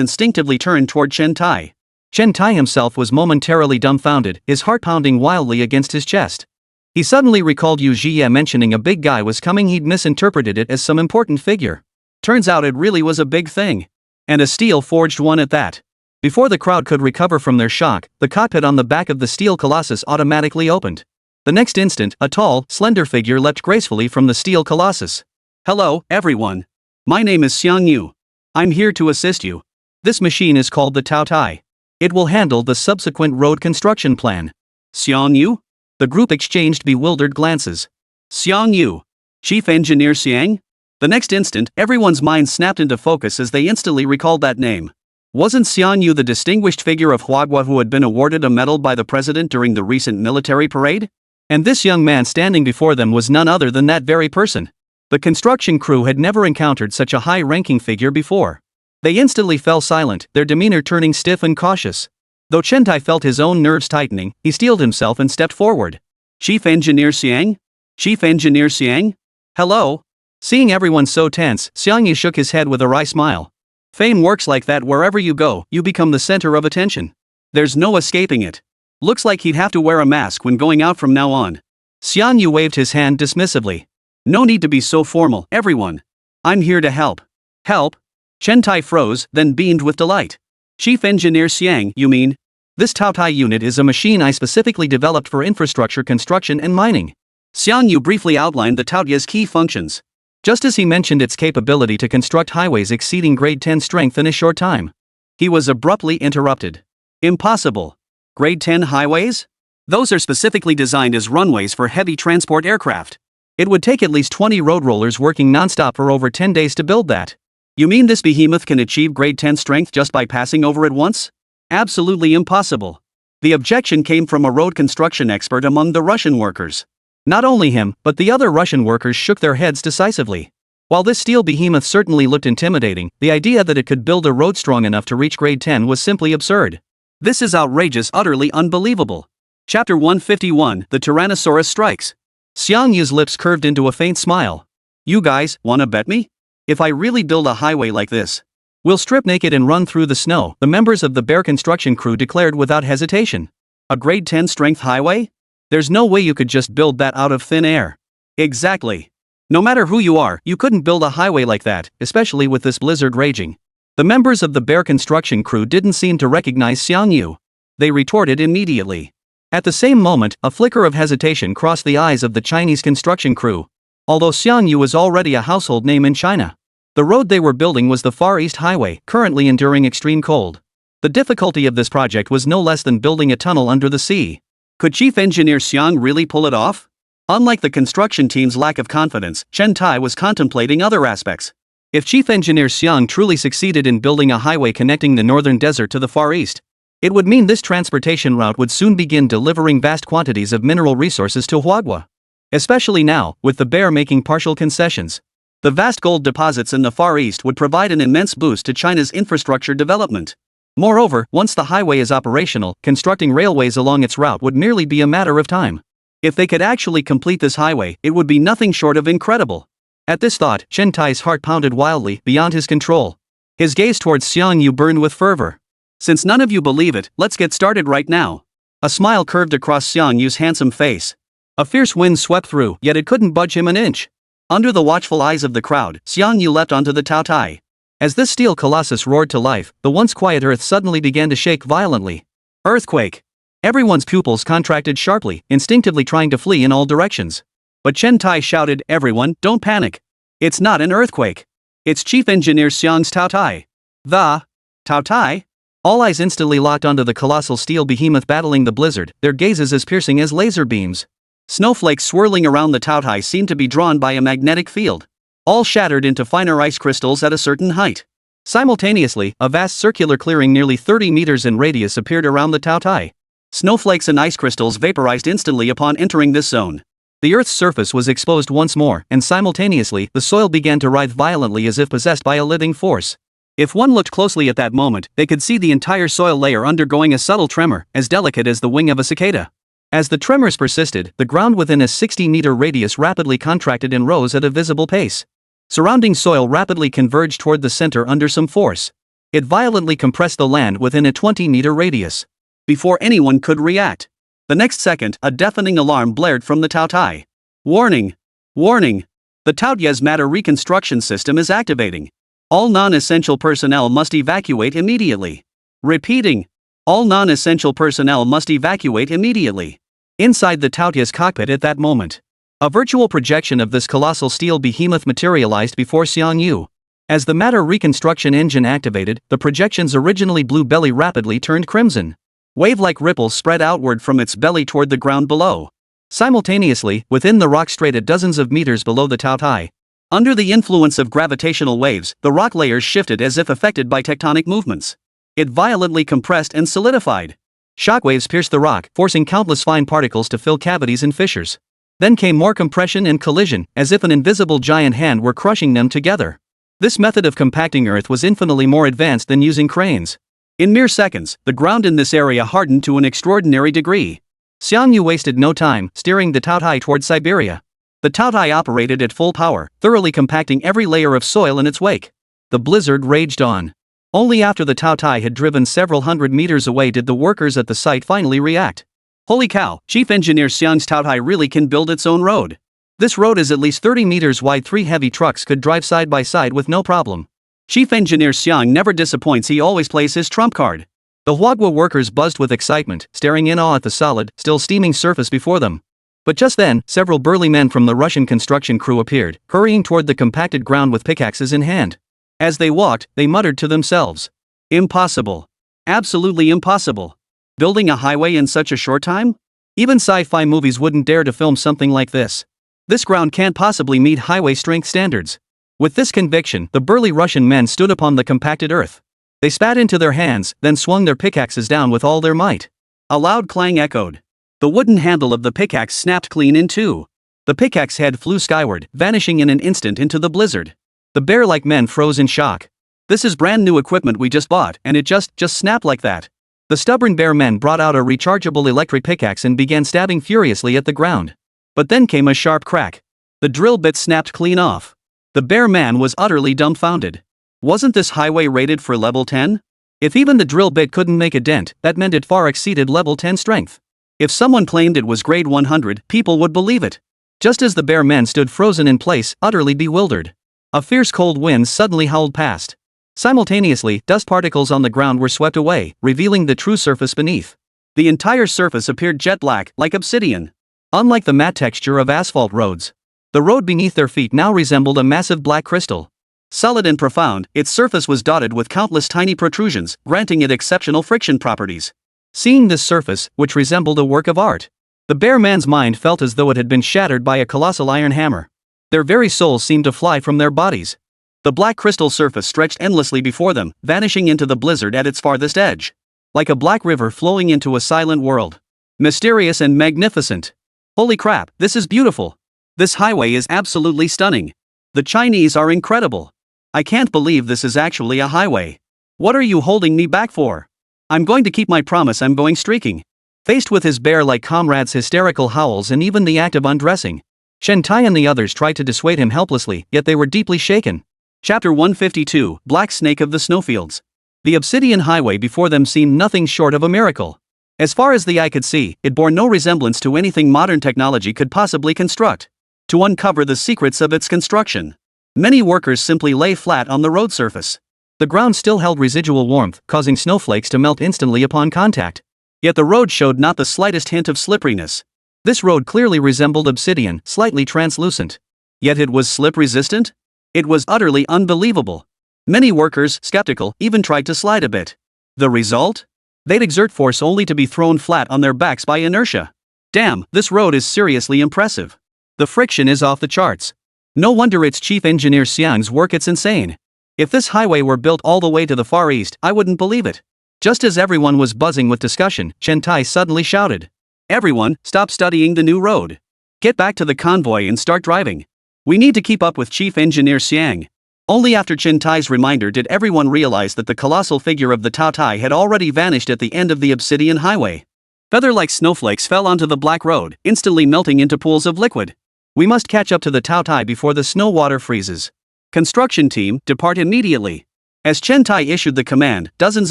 instinctively turned toward Chen Tai. Chen Tai himself was momentarily dumbfounded, his heart pounding wildly against his chest. He suddenly recalled Yu Jie mentioning a big guy was coming. He'd misinterpreted it as some important figure. Turns out it really was a big thing. And a steel-forged one at that. Before the crowd could recover from their shock, the cockpit on the back of the steel colossus automatically opened. The next instant, a tall, slender figure leapt gracefully from the steel colossus. Hello, everyone. My name is Xiang Yu. I'm here to assist you. This machine is called the Tao Tai. It will handle the subsequent road construction plan. Xiang Yu? The group exchanged bewildered glances. Xiang Yu. Chief Engineer Xiang? The next instant, everyone's mind snapped into focus as they instantly recalled that name. Wasn't Xiang Yu the distinguished figure of Huagua who had been awarded a medal by the president during the recent military parade? And this young man standing before them was none other than that very person. The construction crew had never encountered such a high-ranking figure before. They instantly fell silent, their demeanor turning stiff and cautious. Though Chen Tai felt his own nerves tightening, he steeled himself and stepped forward. Chief Engineer Xiang? Chief Engineer Xiang? Hello? Seeing everyone so tense, Xiang Yu shook his head with a wry smile. Fame works like that. Wherever you go, you become the center of attention. There's no escaping it. Looks like he'd have to wear a mask when going out from now on. Xiang Yu waved his hand dismissively. No need to be so formal, everyone. I'm here to help. Help? Chen Tai froze, then beamed with delight. Chief Engineer Xiang, you mean? This Tao Tai unit is a machine I specifically developed for infrastructure construction and mining. Xiang Yu briefly outlined the Tao Tai's key functions. Just as he mentioned its capability to construct highways exceeding grade 10 strength in a short time, he was abruptly interrupted. Impossible. Grade 10 highways? Those are specifically designed as runways for heavy transport aircraft. It would take at least 20 road rollers working non-stop for over 10 days to build that. You mean this behemoth can achieve grade 10 strength just by passing over it once? Absolutely impossible. The objection came from a road construction expert among the Russian workers. Not only him, but the other Russian workers shook their heads decisively. While this steel behemoth certainly looked intimidating, the idea that it could build a road strong enough to reach grade 10 was simply absurd. This is outrageous, utterly unbelievable. Chapter 151, The Tyrannosaurus Strikes. Xiang Yu's lips curved into a faint smile. You guys, wanna bet me? If I really build a highway like this, we'll strip naked and run through the snow, the members of the Bear construction crew declared without hesitation. A grade 10 strength highway? There's no way you could just build that out of thin air. Exactly. No matter who you are, you couldn't build a highway like that, especially with this blizzard raging. The members of the Bear construction crew didn't seem to recognize Xiang Yu. They retorted immediately. At the same moment, a flicker of hesitation crossed the eyes of the Chinese construction crew. Although Xiang Yu was already a household name in China, the road they were building was the Far East Highway, currently enduring extreme cold. The difficulty of this project was no less than building a tunnel under the sea. Could Chief Engineer Xiang really pull it off? Unlike the construction team's lack of confidence, Chen Tai was contemplating other aspects. If Chief Engineer Xiang truly succeeded in building a highway connecting the northern desert to the Far East, it would mean this transportation route would soon begin delivering vast quantities of mineral resources to Huagua. Especially now, with the Bear making partial concessions. The vast gold deposits in the Far East would provide an immense boost to China's infrastructure development. Moreover, once the highway is operational, constructing railways along its route would merely be a matter of time. If they could actually complete this highway, it would be nothing short of incredible. At this thought, Chen Tai's heart pounded wildly, beyond his control. His gaze towards Xiang Yu burned with fervor. Since none of you believe it, let's get started right now. A smile curved across Xiang Yu's handsome face. A fierce wind swept through, yet it couldn't budge him an inch. Under the watchful eyes of the crowd, Xiang Yu leapt onto the Tao Tai. As this steel colossus roared to life, the once quiet earth suddenly began to shake violently. Earthquake! Everyone's pupils contracted sharply, instinctively trying to flee in all directions. But Chen Tai shouted, "Everyone, don't panic. It's not an earthquake. It's Chief Engineer Xiang's Tao Tai." The Tao Tai? All eyes instantly locked onto the colossal steel behemoth battling the blizzard, their gazes as piercing as laser beams. Snowflakes swirling around the Tao Tai seemed to be drawn by a magnetic field. All shattered into finer ice crystals at a certain height. Simultaneously, a vast circular clearing nearly 30 meters in radius appeared around the Tao Tai. Snowflakes and ice crystals vaporized instantly upon entering this zone. The Earth's surface was exposed once more, and simultaneously, the soil began to writhe violently as if possessed by a living force. If one looked closely at that moment, they could see the entire soil layer undergoing a subtle tremor, as delicate as the wing of a cicada. As the tremors persisted, the ground within a 60-meter radius rapidly contracted and rose at a visible pace. Surrounding soil rapidly converged toward the center under some force. It violently compressed the land within a 20-meter radius. Before anyone could react. The next second, a deafening alarm blared from the Tao Tai. "Warning! Warning! The Taoyu's matter reconstruction system is activating. All non-essential personnel must evacuate immediately." Repeating. All non-essential personnel must evacuate immediately. Inside the Taoyu's cockpit at that moment, a virtual projection of this colossal steel behemoth materialized before Xiang Yu. As the matter reconstruction engine activated, the projection's originally blue belly rapidly turned crimson. Wave-like ripples spread outward from its belly toward the ground below. Simultaneously, within the rock strata dozens of meters below the Tao Tai, under the influence of gravitational waves, the rock layers shifted as if affected by tectonic movements. It violently compressed and solidified. Shockwaves pierced the rock, forcing countless fine particles to fill cavities and fissures. Then came more compression and collision, as if an invisible giant hand were crushing them together. This method of compacting Earth was infinitely more advanced than using cranes. In mere seconds, the ground in this area hardened to an extraordinary degree. Xiang Yu wasted no time, steering the Tao Tai toward Siberia. The Tao Tai operated at full power, thoroughly compacting every layer of soil in its wake. The blizzard raged on. Only after the Tao Tai had driven several hundred meters away did the workers at the site finally react. "Holy cow, Chief Engineer Xiang's Tao Tai really can build its own road. This road is at least 30 meters wide. 3 heavy trucks could drive side by side with no problem. Chief Engineer Xiang never disappoints, he always plays his trump card." The Huagua workers buzzed with excitement, staring in awe at the solid, still steaming surface before them. But just then, several burly men from the Russian construction crew appeared, hurrying toward the compacted ground with pickaxes in hand. As they walked, they muttered to themselves. "Impossible. Absolutely impossible. Building a highway in such a short time? Even sci-fi movies wouldn't dare to film something like this. This ground can't possibly meet highway strength standards." With this conviction, the burly Russian men stood upon the compacted earth. They spat into their hands, then swung their pickaxes down with all their might. A loud clang echoed. The wooden handle of the pickaxe snapped clean in two. The pickaxe head flew skyward, vanishing in an instant into the blizzard. The bear-like men froze in shock. "This is brand new equipment we just bought, and it just snapped like that." The stubborn bear men brought out a rechargeable electric pickaxe and began stabbing furiously at the ground. But then came a sharp crack. The drill bit snapped clean off. The bear man was utterly dumbfounded. Wasn't this highway rated for level 10? If even the drill bit couldn't make a dent, that meant it far exceeded level 10 strength. If someone claimed it was grade 100, people would believe it. Just as the bear men stood frozen in place, utterly bewildered, a fierce cold wind suddenly howled past. Simultaneously, dust particles on the ground were swept away, revealing the true surface beneath. The entire surface appeared jet black, like obsidian. Unlike the matte texture of asphalt roads, the road beneath their feet now resembled a massive black crystal. Solid and profound, its surface was dotted with countless tiny protrusions, granting it exceptional friction properties. Seeing this surface, which resembled a work of art, the bear man's mind felt as though it had been shattered by a colossal iron hammer. Their very souls seemed to fly from their bodies. The black crystal surface stretched endlessly before them, vanishing into the blizzard at its farthest edge. Like a black river flowing into a silent world. Mysterious and magnificent. Holy crap, this is beautiful. This highway is absolutely stunning. The Chinese are incredible. I can't believe this is actually a highway. What are you holding me back for? I'm going to keep my promise, I'm going streaking. Faced with his bear-like comrades' hysterical howls and even the act of undressing, Chen Tai and the others tried to dissuade him helplessly, yet they were deeply shaken. Chapter 152, Black Snake of the Snowfields. The obsidian highway before them seemed nothing short of a miracle. As far as the eye could see, it bore no resemblance to anything modern technology could possibly construct. To uncover the secrets of its construction, many workers simply lay flat on the road surface. The ground still held residual warmth, causing snowflakes to melt instantly upon contact. Yet the road showed not the slightest hint of slipperiness. This road clearly resembled obsidian, slightly translucent. Yet it was slip-resistant? It was utterly unbelievable. Many workers, skeptical, even tried to slide a bit. The result? They'd exert force only to be thrown flat on their backs by inertia. Damn, this road is seriously impressive. The friction is off the charts. No wonder its chief engineer Xiang's work, it's insane. If this highway were built all the way to the Far East, I wouldn't believe it. Just as everyone was buzzing with discussion, Chen Tai suddenly shouted. Everyone, stop studying the new road. Get back to the convoy and start driving. We need to keep up with Chief Engineer Xiang. Only after Chen Tai's reminder did everyone realize that the colossal figure of the Tao Tai had already vanished at the end of the obsidian highway. Feather-like snowflakes fell onto the black road, instantly melting into pools of liquid. We must catch up to the Tao Tai before the snow water freezes. Construction team, depart immediately. As Chen Tai issued the command, dozens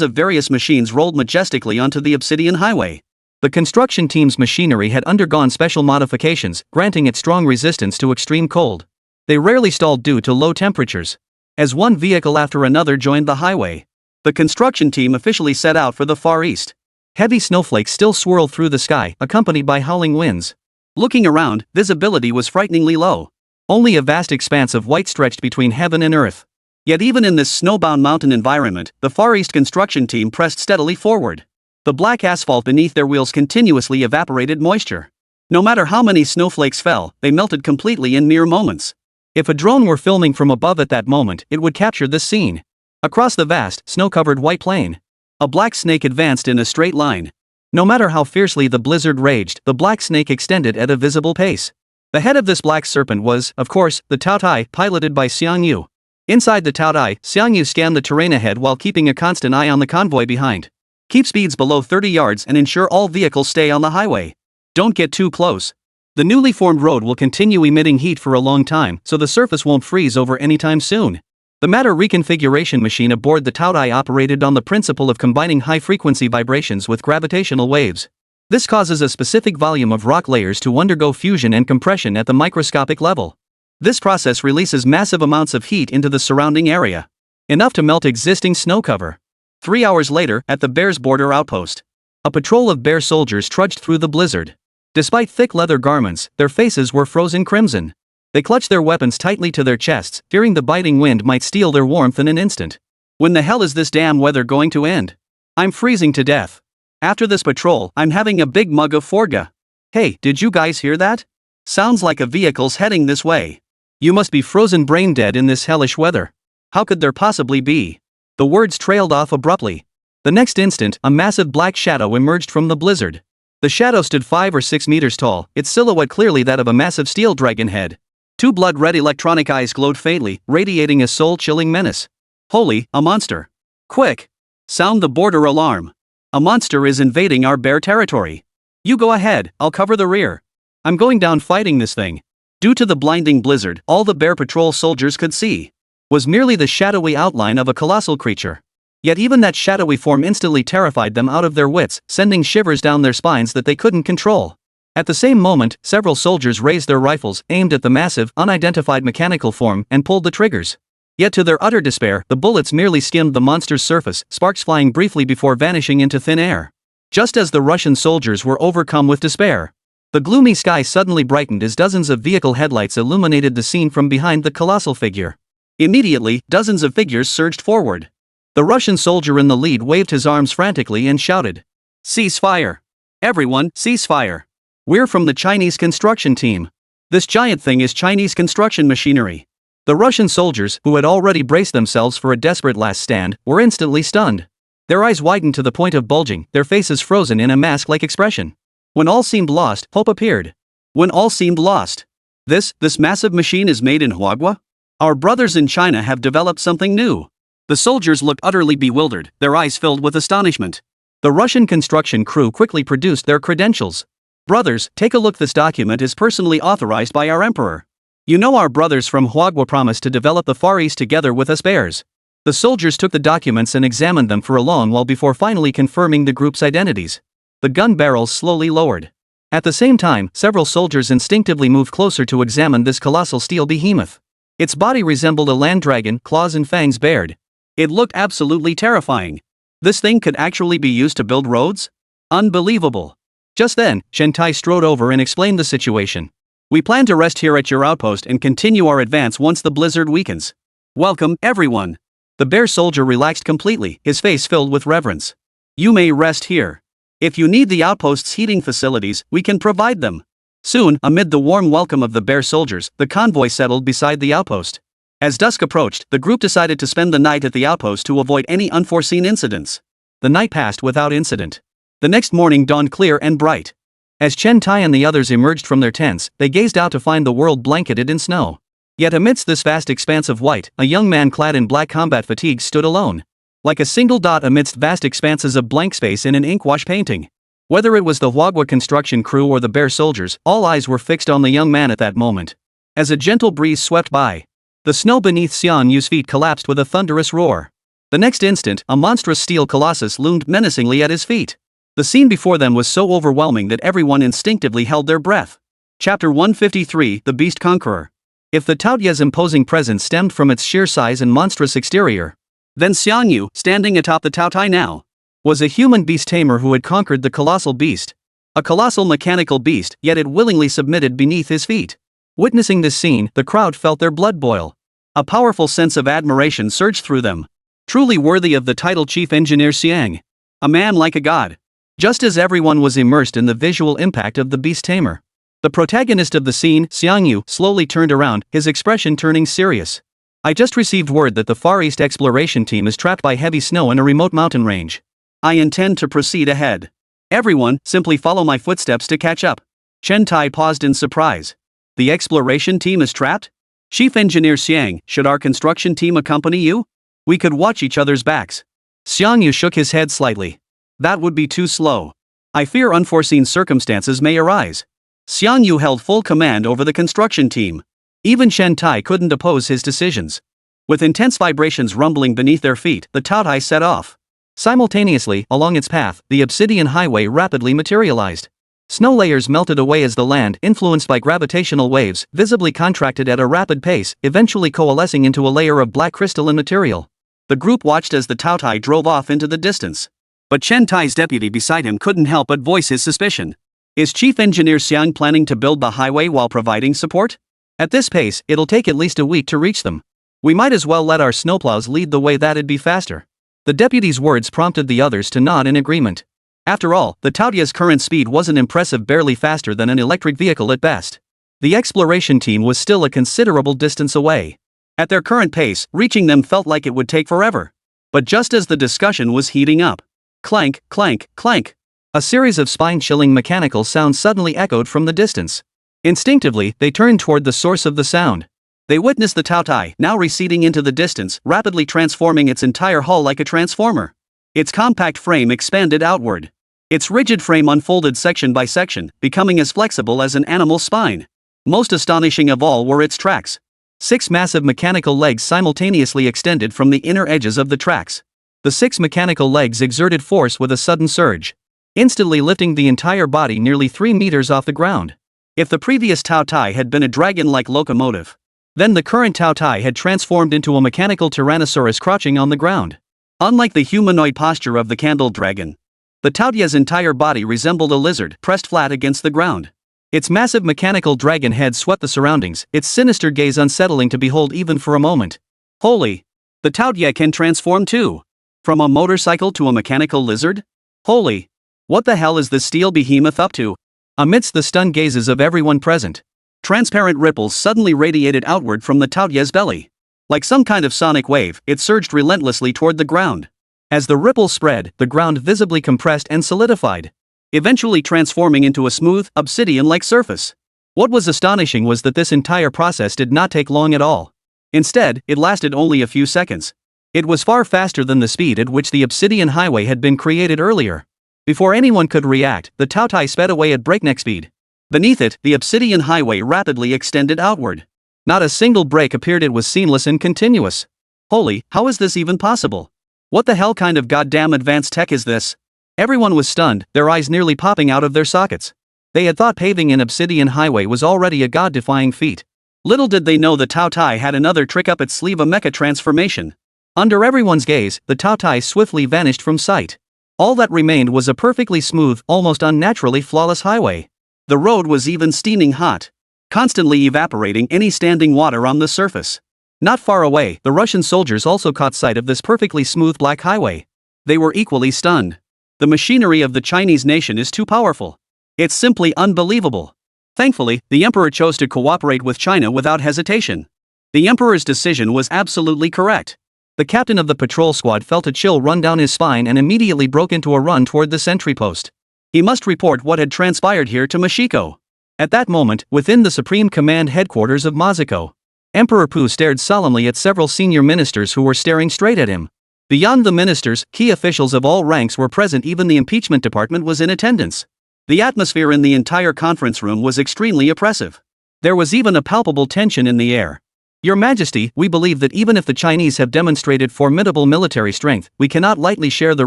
of various machines rolled majestically onto the obsidian highway. The construction team's machinery had undergone special modifications, granting it strong resistance to extreme cold. They rarely stalled due to low temperatures. As one vehicle after another joined the highway, the construction team officially set out for the Far East. Heavy snowflakes still swirled through the sky, accompanied by howling winds. Looking around, visibility was frighteningly low. Only a vast expanse of white stretched between heaven and earth. Yet even in this snowbound mountain environment, the Far East construction team pressed steadily forward. The black asphalt beneath their wheels continuously evaporated moisture. No matter how many snowflakes fell, they melted completely in mere moments. If a drone were filming from above at that moment, it would capture this scene. Across the vast, snow-covered white plain, a black snake advanced in a straight line. No matter how fiercely the blizzard raged, the black snake extended at a visible pace. The head of this black serpent was, of course, the Tao Tai, piloted by Xiang Yu. Inside the Tao Tai, Xiang Yu scanned the terrain ahead while keeping a constant eye on the convoy behind. Keep speeds below 30 yards and ensure all vehicles stay on the highway. Don't get too close. The newly formed road will continue emitting heat for a long time, so the surface won't freeze over anytime soon. The matter reconfiguration machine aboard the Tao Tai operated on the principle of combining high-frequency vibrations with gravitational waves. This causes a specific volume of rock layers to undergo fusion and compression at the microscopic level. This process releases massive amounts of heat into the surrounding area. Enough to melt existing snow cover. 3 hours later, at the Bear's border outpost, a patrol of Bear soldiers trudged through the blizzard. Despite thick leather garments, their faces were frozen crimson. They clutched their weapons tightly to their chests, fearing the biting wind might steal their warmth in an instant. When the hell is this damn weather going to end? I'm freezing to death. After this patrol, I'm having a big mug of Forga. Hey, did you guys hear that? Sounds like a vehicle's heading this way. You must be frozen brain dead in this hellish weather. How could there possibly be? The words trailed off abruptly. The next instant, a massive black shadow emerged from the blizzard. The shadow stood 5 or 6 meters tall, its silhouette clearly that of a massive steel dragon head. 2 blood-red electronic eyes glowed faintly, radiating a soul-chilling menace. Holy, a monster. Quick! Sound the border alarm. A monster is invading our bear territory. You go ahead, I'll cover the rear. I'm going down fighting this thing. Due to the blinding blizzard, all the bear patrol soldiers could see was merely the shadowy outline of a colossal creature. Yet even that shadowy form instantly terrified them out of their wits, sending shivers down their spines that they couldn't control. At the same moment, several soldiers raised their rifles, aimed at the massive, unidentified mechanical form, and pulled the triggers. Yet to their utter despair, the bullets merely skimmed the monster's surface, sparks flying briefly before vanishing into thin air. Just as the Russian soldiers were overcome with despair, the gloomy sky suddenly brightened as dozens of vehicle headlights illuminated the scene from behind the colossal figure. Immediately, dozens of figures surged forward. The Russian soldier in the lead waved his arms frantically and shouted, "Cease fire! Everyone, cease fire! We're from the Chinese construction team. This giant thing is Chinese construction machinery." The Russian soldiers, who had already braced themselves for a desperate last stand, were instantly stunned. Their eyes widened to the point of bulging, their faces frozen in a mask-like expression. When all seemed lost, hope appeared. When all seemed lost. This massive machine is made in Huagua? Our brothers in China have developed something new. The soldiers looked utterly bewildered, their eyes filled with astonishment. The Russian construction crew quickly produced their credentials. Brothers, take a look. This document is personally authorized by our emperor. You know our brothers from Huagua promised to develop the Far East together with us bears. The soldiers took the documents and examined them for a long while before finally confirming the group's identities. The gun barrels slowly lowered. At the same time, several soldiers instinctively moved closer to examine this colossal steel behemoth. Its body resembled a land dragon, claws and fangs bared. It looked absolutely terrifying. This thing could actually be used to build roads? Unbelievable. Just then, Shentai strode over and explained the situation. We plan to rest here at your outpost and continue our advance once the blizzard weakens. Welcome, everyone. The bear soldier relaxed completely, his face filled with reverence. You may rest here. If you need the outpost's heating facilities, we can provide them. Soon, amid the warm welcome of the bear soldiers, the convoy settled beside the outpost. As dusk approached, the group decided to spend the night at the outpost to avoid any unforeseen incidents. The night passed without incident. The next morning dawned clear and bright. As Chen Tai and the others emerged from their tents, they gazed out to find the world blanketed in snow. Yet amidst this vast expanse of white, a young man clad in black combat fatigues stood alone. Like a single dot amidst vast expanses of blank space in an inkwash painting. Whether it was the Huagua construction crew or the bear soldiers, all eyes were fixed on the young man at that moment. As a gentle breeze swept by, the snow beneath Xianyu's feet collapsed with a thunderous roar. The next instant, a monstrous steel colossus loomed menacingly at his feet. The scene before them was so overwhelming that everyone instinctively held their breath. Chapter 153, The Beast Conqueror. If the Taotia's imposing presence stemmed from its sheer size and monstrous exterior, then Xianyu, standing atop the Taotai now, was a human beast tamer who had conquered the colossal beast. A colossal mechanical beast, yet it willingly submitted beneath his feet. Witnessing this scene, the crowd felt their blood boil. A powerful sense of admiration surged through them. Truly worthy of the title Chief Engineer Xiang. A man like a god. Just as everyone was immersed in the visual impact of the beast tamer, the protagonist of the scene, Xiangyu, slowly turned around, his expression turning serious. I just received word that the Far East exploration team is trapped by heavy snow in a remote mountain range. I intend to proceed ahead. Everyone, simply follow my footsteps to catch up. Chen Tai paused in surprise. The exploration team is trapped? Chief Engineer Xiang, should our construction team accompany you? We could watch each other's backs. Xiangyu shook his head slightly. That would be too slow. I fear unforeseen circumstances may arise. Xiangyu held full command over the construction team. Even Chen Tai couldn't oppose his decisions. With intense vibrations rumbling beneath their feet, the Taotai set off. Simultaneously, along its path, the obsidian highway rapidly materialized. Snow layers melted away as the land, influenced by gravitational waves, visibly contracted at a rapid pace, eventually coalescing into a layer of black crystalline material. The group watched as the Taotai drove off into the distance. But Chen Tai's deputy beside him couldn't help but voice his suspicion. Is Chief Engineer Xiang planning to build the highway while providing support? At this pace, it'll take at least a week to reach them. We might as well let our snowplows lead the way, that'd be faster. The deputy's words prompted the others to nod in agreement. After all, the Taotia's current speed wasn't impressive, barely faster than an electric vehicle at best. The exploration team was still a considerable distance away. At their current pace, reaching them felt like it would take forever. But just as the discussion was heating up, clank, clank, clank, a series of spine-chilling mechanical sounds suddenly echoed from the distance. Instinctively, they turned toward the source of the sound. They witnessed the Taotai, now receding into the distance, rapidly transforming its entire hull like a transformer. Its compact frame expanded outward. Its rigid frame unfolded section by section, becoming as flexible as an animal's spine. Most astonishing of all were its tracks. 6 massive mechanical legs simultaneously extended from the inner edges of the tracks. The 6 mechanical legs exerted force with a sudden surge, instantly lifting the entire body nearly 3 meters off the ground. If the previous Taotai had been a dragon-like locomotive, then the current Taotai had transformed into a mechanical tyrannosaurus crouching on the ground. Unlike the humanoid posture of the candle dragon, the Taotia's entire body resembled a lizard pressed flat against the ground. Its massive mechanical dragon head swept the surroundings, its sinister gaze unsettling to behold even for a moment. Holy! The Taotia can transform too! From a motorcycle to a mechanical lizard? Holy! What the hell is this steel behemoth up to? Amidst the stunned gazes of everyone present, transparent ripples suddenly radiated outward from the Taotia's belly. Like some kind of sonic wave, it surged relentlessly toward the ground. As the ripples spread, the ground visibly compressed and solidified, eventually transforming into a smooth, obsidian-like surface. What was astonishing was that this entire process did not take long at all. Instead, it lasted only a few seconds. It was far faster than the speed at which the obsidian highway had been created earlier. Before anyone could react, the Taotai sped away at breakneck speed. Beneath it, the obsidian highway rapidly extended outward. Not a single break appeared, it was seamless and continuous. Holy, how is this even possible? What the hell kind of goddamn advanced tech is this? Everyone was stunned, their eyes nearly popping out of their sockets. They had thought paving an obsidian highway was already a god-defying feat. Little did they know the Taotai had another trick up its sleeve, a mecha transformation. Under everyone's gaze, the Taotai swiftly vanished from sight. All that remained was a perfectly smooth, almost unnaturally flawless highway. The road was even steaming hot, constantly evaporating any standing water on the surface. Not far away, the Russian soldiers also caught sight of this perfectly smooth black highway. They were equally stunned. The machinery of the Chinese nation is too powerful. It's simply unbelievable. Thankfully, the emperor chose to cooperate with China without hesitation. The emperor's decision was absolutely correct. The captain of the patrol squad felt a chill run down his spine and immediately broke into a run toward the sentry post. He must report what had transpired here to Michiko. At that moment, within the Supreme Command headquarters of Maziko, Emperor Pu stared solemnly at several senior ministers who were staring straight at him. Beyond the ministers, key officials of all ranks were present. Even the impeachment department was in attendance. The atmosphere in the entire conference room was extremely oppressive. There was even a palpable tension in the air. Your Majesty, we believe that even if the Chinese have demonstrated formidable military strength, we cannot lightly share the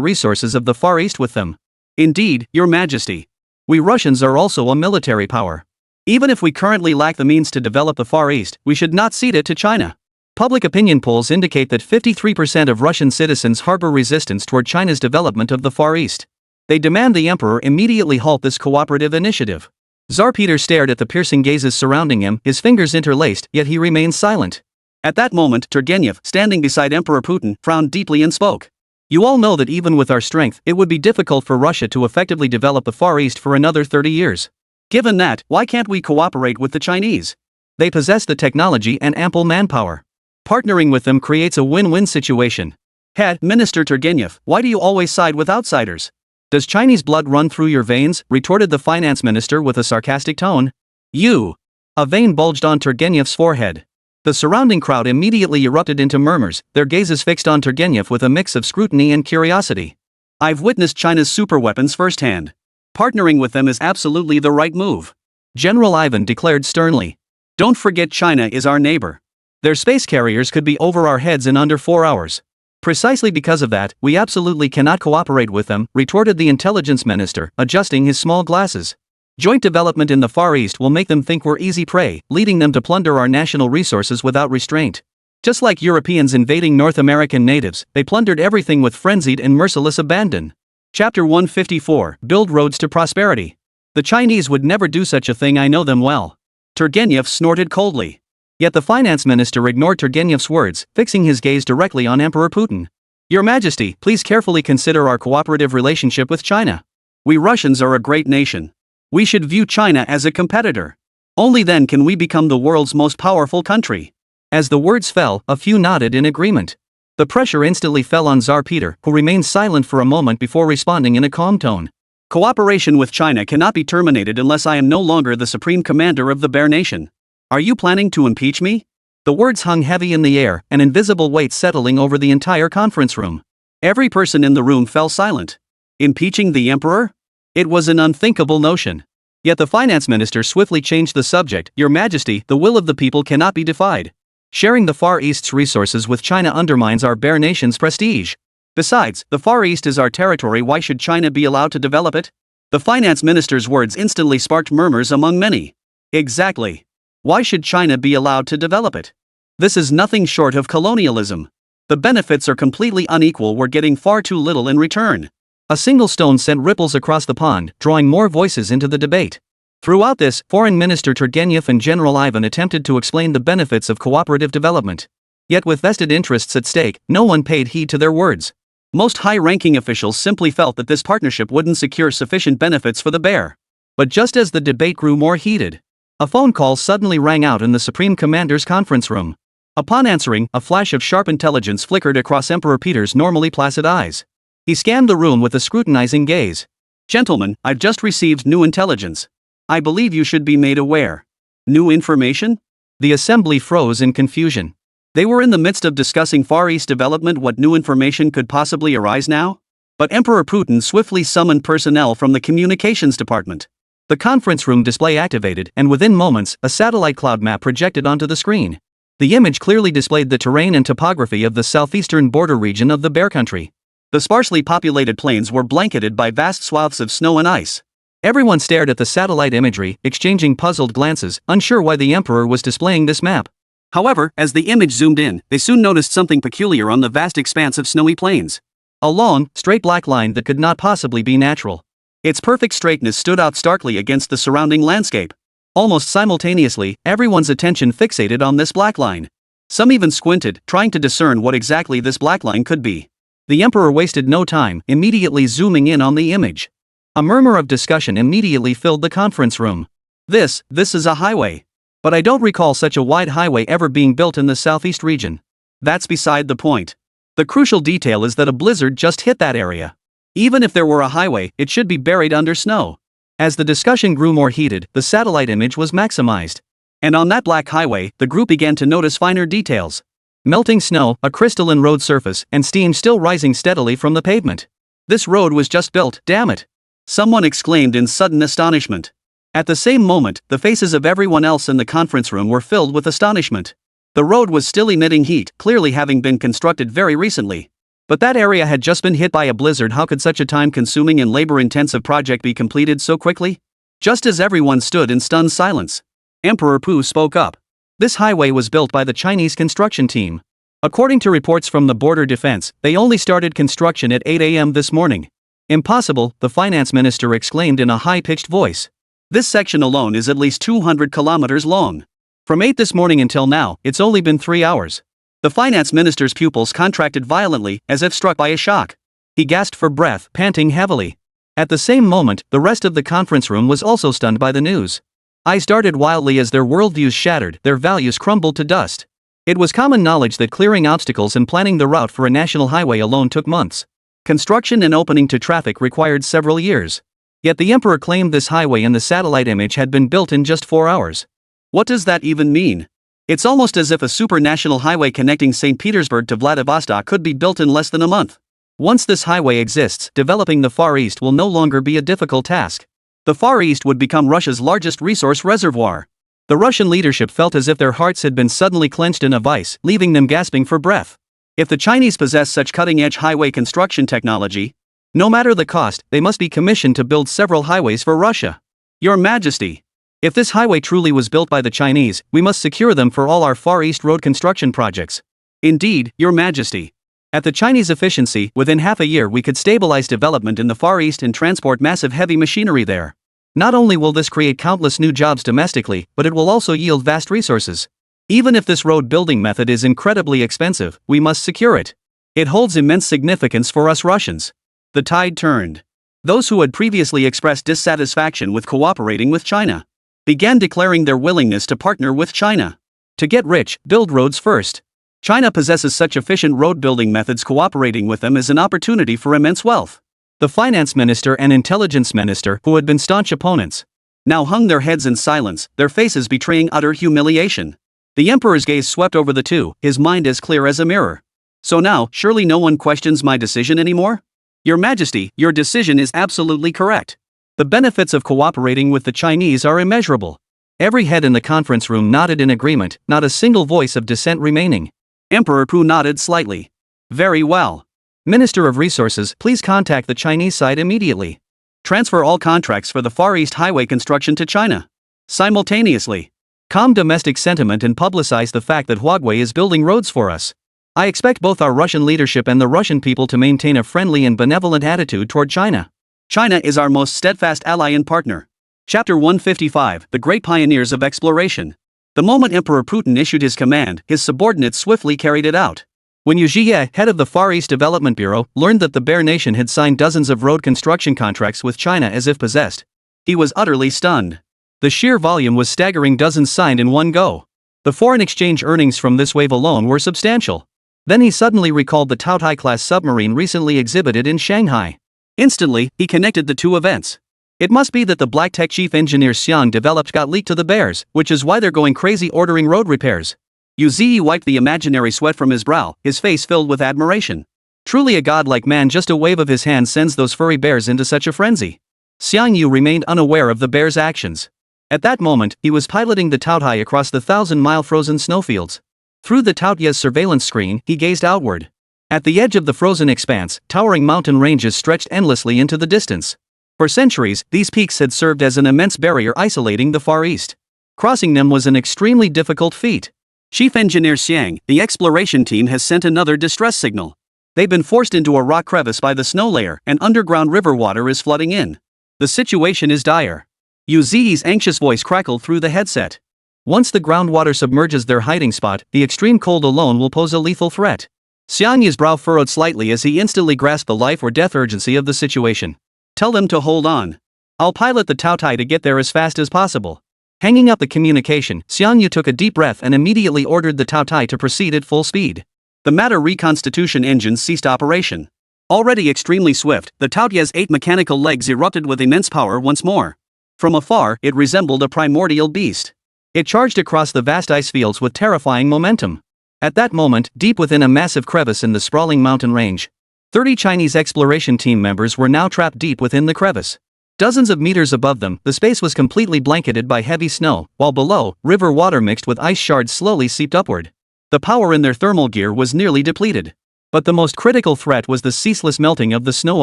resources of the Far East with them. Indeed, Your Majesty. We Russians are also a military power. Even if we currently lack the means to develop the Far East, we should not cede it to China. Public opinion polls indicate that 53% of Russian citizens harbor resistance toward China's development of the Far East. They demand the emperor immediately halt this cooperative initiative. Tsar Peter stared at the piercing gazes surrounding him, his fingers interlaced, yet he remained silent. At that moment, Turgenev, standing beside Emperor Putin, frowned deeply and spoke. You all know that even with our strength, it would be difficult for Russia to effectively develop the Far East for another 30 years. Given that, why can't we cooperate with the Chinese? They possess the technology and ample manpower. Partnering with them creates a win-win situation. Head Minister Turgenev, why do you always side with outsiders? Does Chinese blood run through your veins? Retorted the finance minister with a sarcastic tone. You! A vein bulged on Turgenev's forehead. The surrounding crowd immediately erupted into murmurs, their gazes fixed on Turgenev with a mix of scrutiny and curiosity. I've witnessed China's superweapons firsthand. Partnering with them is absolutely the right move. General Ivan declared sternly. Don't forget China is our neighbor. Their space carriers could be over our heads in under 4 hours. Precisely because of that, we absolutely cannot cooperate with them, retorted the intelligence minister, adjusting his small glasses. Joint development in the Far East will make them think we're easy prey, leading them to plunder our national resources without restraint. Just like Europeans invading North American natives, they plundered everything with frenzied and merciless abandon. Chapter 154, Build Roads to Prosperity. The Chinese would never do such a thing, I know them well. Turgenev snorted coldly. Yet the finance minister ignored Turgenev's words, fixing his gaze directly on Emperor Putin. Your Majesty, please carefully consider our cooperative relationship with China. We Russians are a great nation. We should view China as a competitor. Only then can we become the world's most powerful country. As the words fell, a few nodded in agreement. The pressure instantly fell on Tsar Peter, who remained silent for a moment before responding in a calm tone. Cooperation with China cannot be terminated unless I am no longer the supreme commander of the Bear Nation. Are you planning to impeach me? The words hung heavy in the air, an invisible weight settling over the entire conference room. Every person in the room fell silent. Impeaching the emperor? It was an unthinkable notion. Yet the finance minister swiftly changed the subject. Your Majesty, the will of the people cannot be defied. Sharing the Far East's resources with China undermines our Bear Nation's prestige. Besides, the Far East is our territory. Why should China be allowed to develop it? The finance minister's words instantly sparked murmurs among many. Exactly. Why should China be allowed to develop it? This is nothing short of colonialism. The benefits are completely unequal. We're getting far too little in return. A single stone sent ripples across the pond, drawing more voices into the debate. Throughout this, Foreign Minister Turgenev and General Ivan attempted to explain the benefits of cooperative development. Yet with vested interests at stake, no one paid heed to their words. Most high-ranking officials simply felt that this partnership wouldn't secure sufficient benefits for the bear. But just as the debate grew more heated, a phone call suddenly rang out in the Supreme Commander's conference room. Upon answering, a flash of sharp intelligence flickered across Emperor Peter's normally placid eyes. He scanned the room with a scrutinizing gaze. Gentlemen, I've just received new intelligence. I believe you should be made aware. New information? The assembly froze in confusion. They were in the midst of discussing Far East development. What new information could possibly arise now? But Emperor Putin swiftly summoned personnel from the communications department. The conference room display activated, and within moments, a satellite cloud map projected onto the screen. The image clearly displayed the terrain and topography of the southeastern border region of the Bear Country. The sparsely populated plains were blanketed by vast swaths of snow and ice. Everyone stared at the satellite imagery, exchanging puzzled glances, unsure why the emperor was displaying this map. However, as the image zoomed in, they soon noticed something peculiar on the vast expanse of snowy plains. A long, straight black line that could not possibly be natural. Its perfect straightness stood out starkly against the surrounding landscape. Almost simultaneously, everyone's attention fixated on this black line. Some even squinted, trying to discern what exactly this black line could be. The Emperor wasted no time, immediately zooming in on the image. A murmur of discussion immediately filled the conference room. This is a highway. But I don't recall such a wide highway ever being built in the southeast region. That's beside the point. The crucial detail is that a blizzard just hit that area. Even if there were a highway, it should be buried under snow. As the discussion grew more heated, the satellite image was maximized. And on that black highway, the group began to notice finer details. Melting snow, a crystalline road surface, and steam still rising steadily from the pavement. This road was just built, damn it! Someone exclaimed in sudden astonishment. At the same moment, the faces of everyone else in the conference room were filled with astonishment. The road was still emitting heat, clearly having been constructed very recently. But that area had just been hit by a blizzard. How could such a time-consuming and labor-intensive project be completed so quickly? Just as everyone stood in stunned silence, Emperor Pu spoke up. This highway was built by the Chinese construction team. According to reports from the border defense, they only started construction at 8 a.m. this morning. Impossible, the finance minister exclaimed in a high-pitched voice. This section alone is at least 200 kilometers long. From 8 this morning until now, it's only been 3 hours. The finance minister's pupils contracted violently, as if struck by a shock. He gasped for breath, panting heavily. At the same moment, the rest of the conference room was also stunned by the news. Eyes darted wildly as their worldviews shattered, their values crumbled to dust. It was common knowledge that clearing obstacles and planning the route for a national highway alone took months. Construction and opening to traffic required several years. Yet the emperor claimed this highway in the satellite image had been built in just 4 hours. What does that even mean? It's almost as if a super-national highway connecting St. Petersburg to Vladivostok could be built in less than a month. Once this highway exists, developing the Far East will no longer be a difficult task. The Far East would become Russia's largest resource reservoir. The Russian leadership felt as if their hearts had been suddenly clenched in a vice, leaving them gasping for breath. If the Chinese possess such cutting-edge highway construction technology, no matter the cost, they must be commissioned to build several highways for Russia. Your Majesty, if this highway truly was built by the Chinese, we must secure them for all our Far East road construction projects. Indeed, Your Majesty. At the Chinese efficiency, within half a year we could stabilize development in the Far East and transport massive heavy machinery there. Not only will this create countless new jobs domestically, but it will also yield vast resources. Even if this road building method is incredibly expensive, we must secure it. It holds immense significance for us Russians. The tide turned. Those who had previously expressed dissatisfaction with cooperating with China began declaring their willingness to partner with China. To get rich, build roads first. China possesses such efficient road building methods. Cooperating with them is an opportunity for immense wealth. The finance minister and intelligence minister, who had been staunch opponents, now hung their heads in silence, their faces betraying utter humiliation. The emperor's gaze swept over the two, his mind as clear as a mirror. So now, surely no one questions my decision anymore? Your Majesty, your decision is absolutely correct. The benefits of cooperating with the Chinese are immeasurable. Every head in the conference room nodded in agreement, not a single voice of dissent remaining. Emperor Pu nodded slightly. Very well. Minister of Resources, please contact the Chinese side immediately. Transfer all contracts for the Far East highway construction to China. Simultaneously. Calm domestic sentiment and publicize the fact that Huawei is building roads for us. I expect both our Russian leadership and the Russian people to maintain a friendly and benevolent attitude toward China. China is our most steadfast ally and partner. Chapter 155, The Great Pioneers of Exploration. The moment Emperor Putin issued his command, his subordinates swiftly carried it out. When Yu Zhiye, head of the Far East Development Bureau, learned that the Bear Nation had signed dozens of road construction contracts with China as if possessed, he was utterly stunned. The sheer volume was staggering, dozens signed in one go. The foreign exchange earnings from this wave alone were substantial. Then he suddenly recalled the TianGou-class submarine recently exhibited in Shanghai. Instantly, he connected the two events. It must be that the black tech chief engineer Xiang developed got leaked to the Bears, which is why they're going crazy ordering road repairs. Yu Zhiye wiped the imaginary sweat from his brow, his face filled with admiration. Truly a godlike man, just a wave of his hand sends those furry bears into such a frenzy. Xiang Yu remained unaware of the bear's actions. At that moment, he was piloting the Taotai across the 1,000-mile frozen snowfields. Through the Taotia's surveillance screen, he gazed outward. At the edge of the frozen expanse, towering mountain ranges stretched endlessly into the distance. For centuries, these peaks had served as an immense barrier isolating the Far East. Crossing them was an extremely difficult feat. Chief Engineer Xiang, the exploration team has sent another distress signal. They've been forced into a rock crevice by the snow layer, and underground river water is flooding in. The situation is dire. Yuzi's anxious voice crackled through the headset. Once the groundwater submerges their hiding spot, the extreme cold alone will pose a lethal threat. Xianyu's brow furrowed slightly as he instantly grasped the life or death urgency of the situation. Tell them to hold on. I'll pilot the Taotai to get there as fast as possible. Hanging up the communication, Xianyu took a deep breath and immediately ordered the Taotai to proceed at full speed. The matter reconstitution engines ceased operation. Already extremely swift, the Taotia's 8 mechanical legs erupted with immense power once more. From afar, it resembled a primordial beast. It charged across the vast ice fields with terrifying momentum. At that moment, deep within a massive crevice in the sprawling mountain range, 30 Chinese exploration team members were now trapped deep within the crevice. Dozens of meters above them, the space was completely blanketed by heavy snow, while below, river water mixed with ice shards slowly seeped upward. The power in their thermal gear was nearly depleted. But the most critical threat was the ceaseless melting of the snow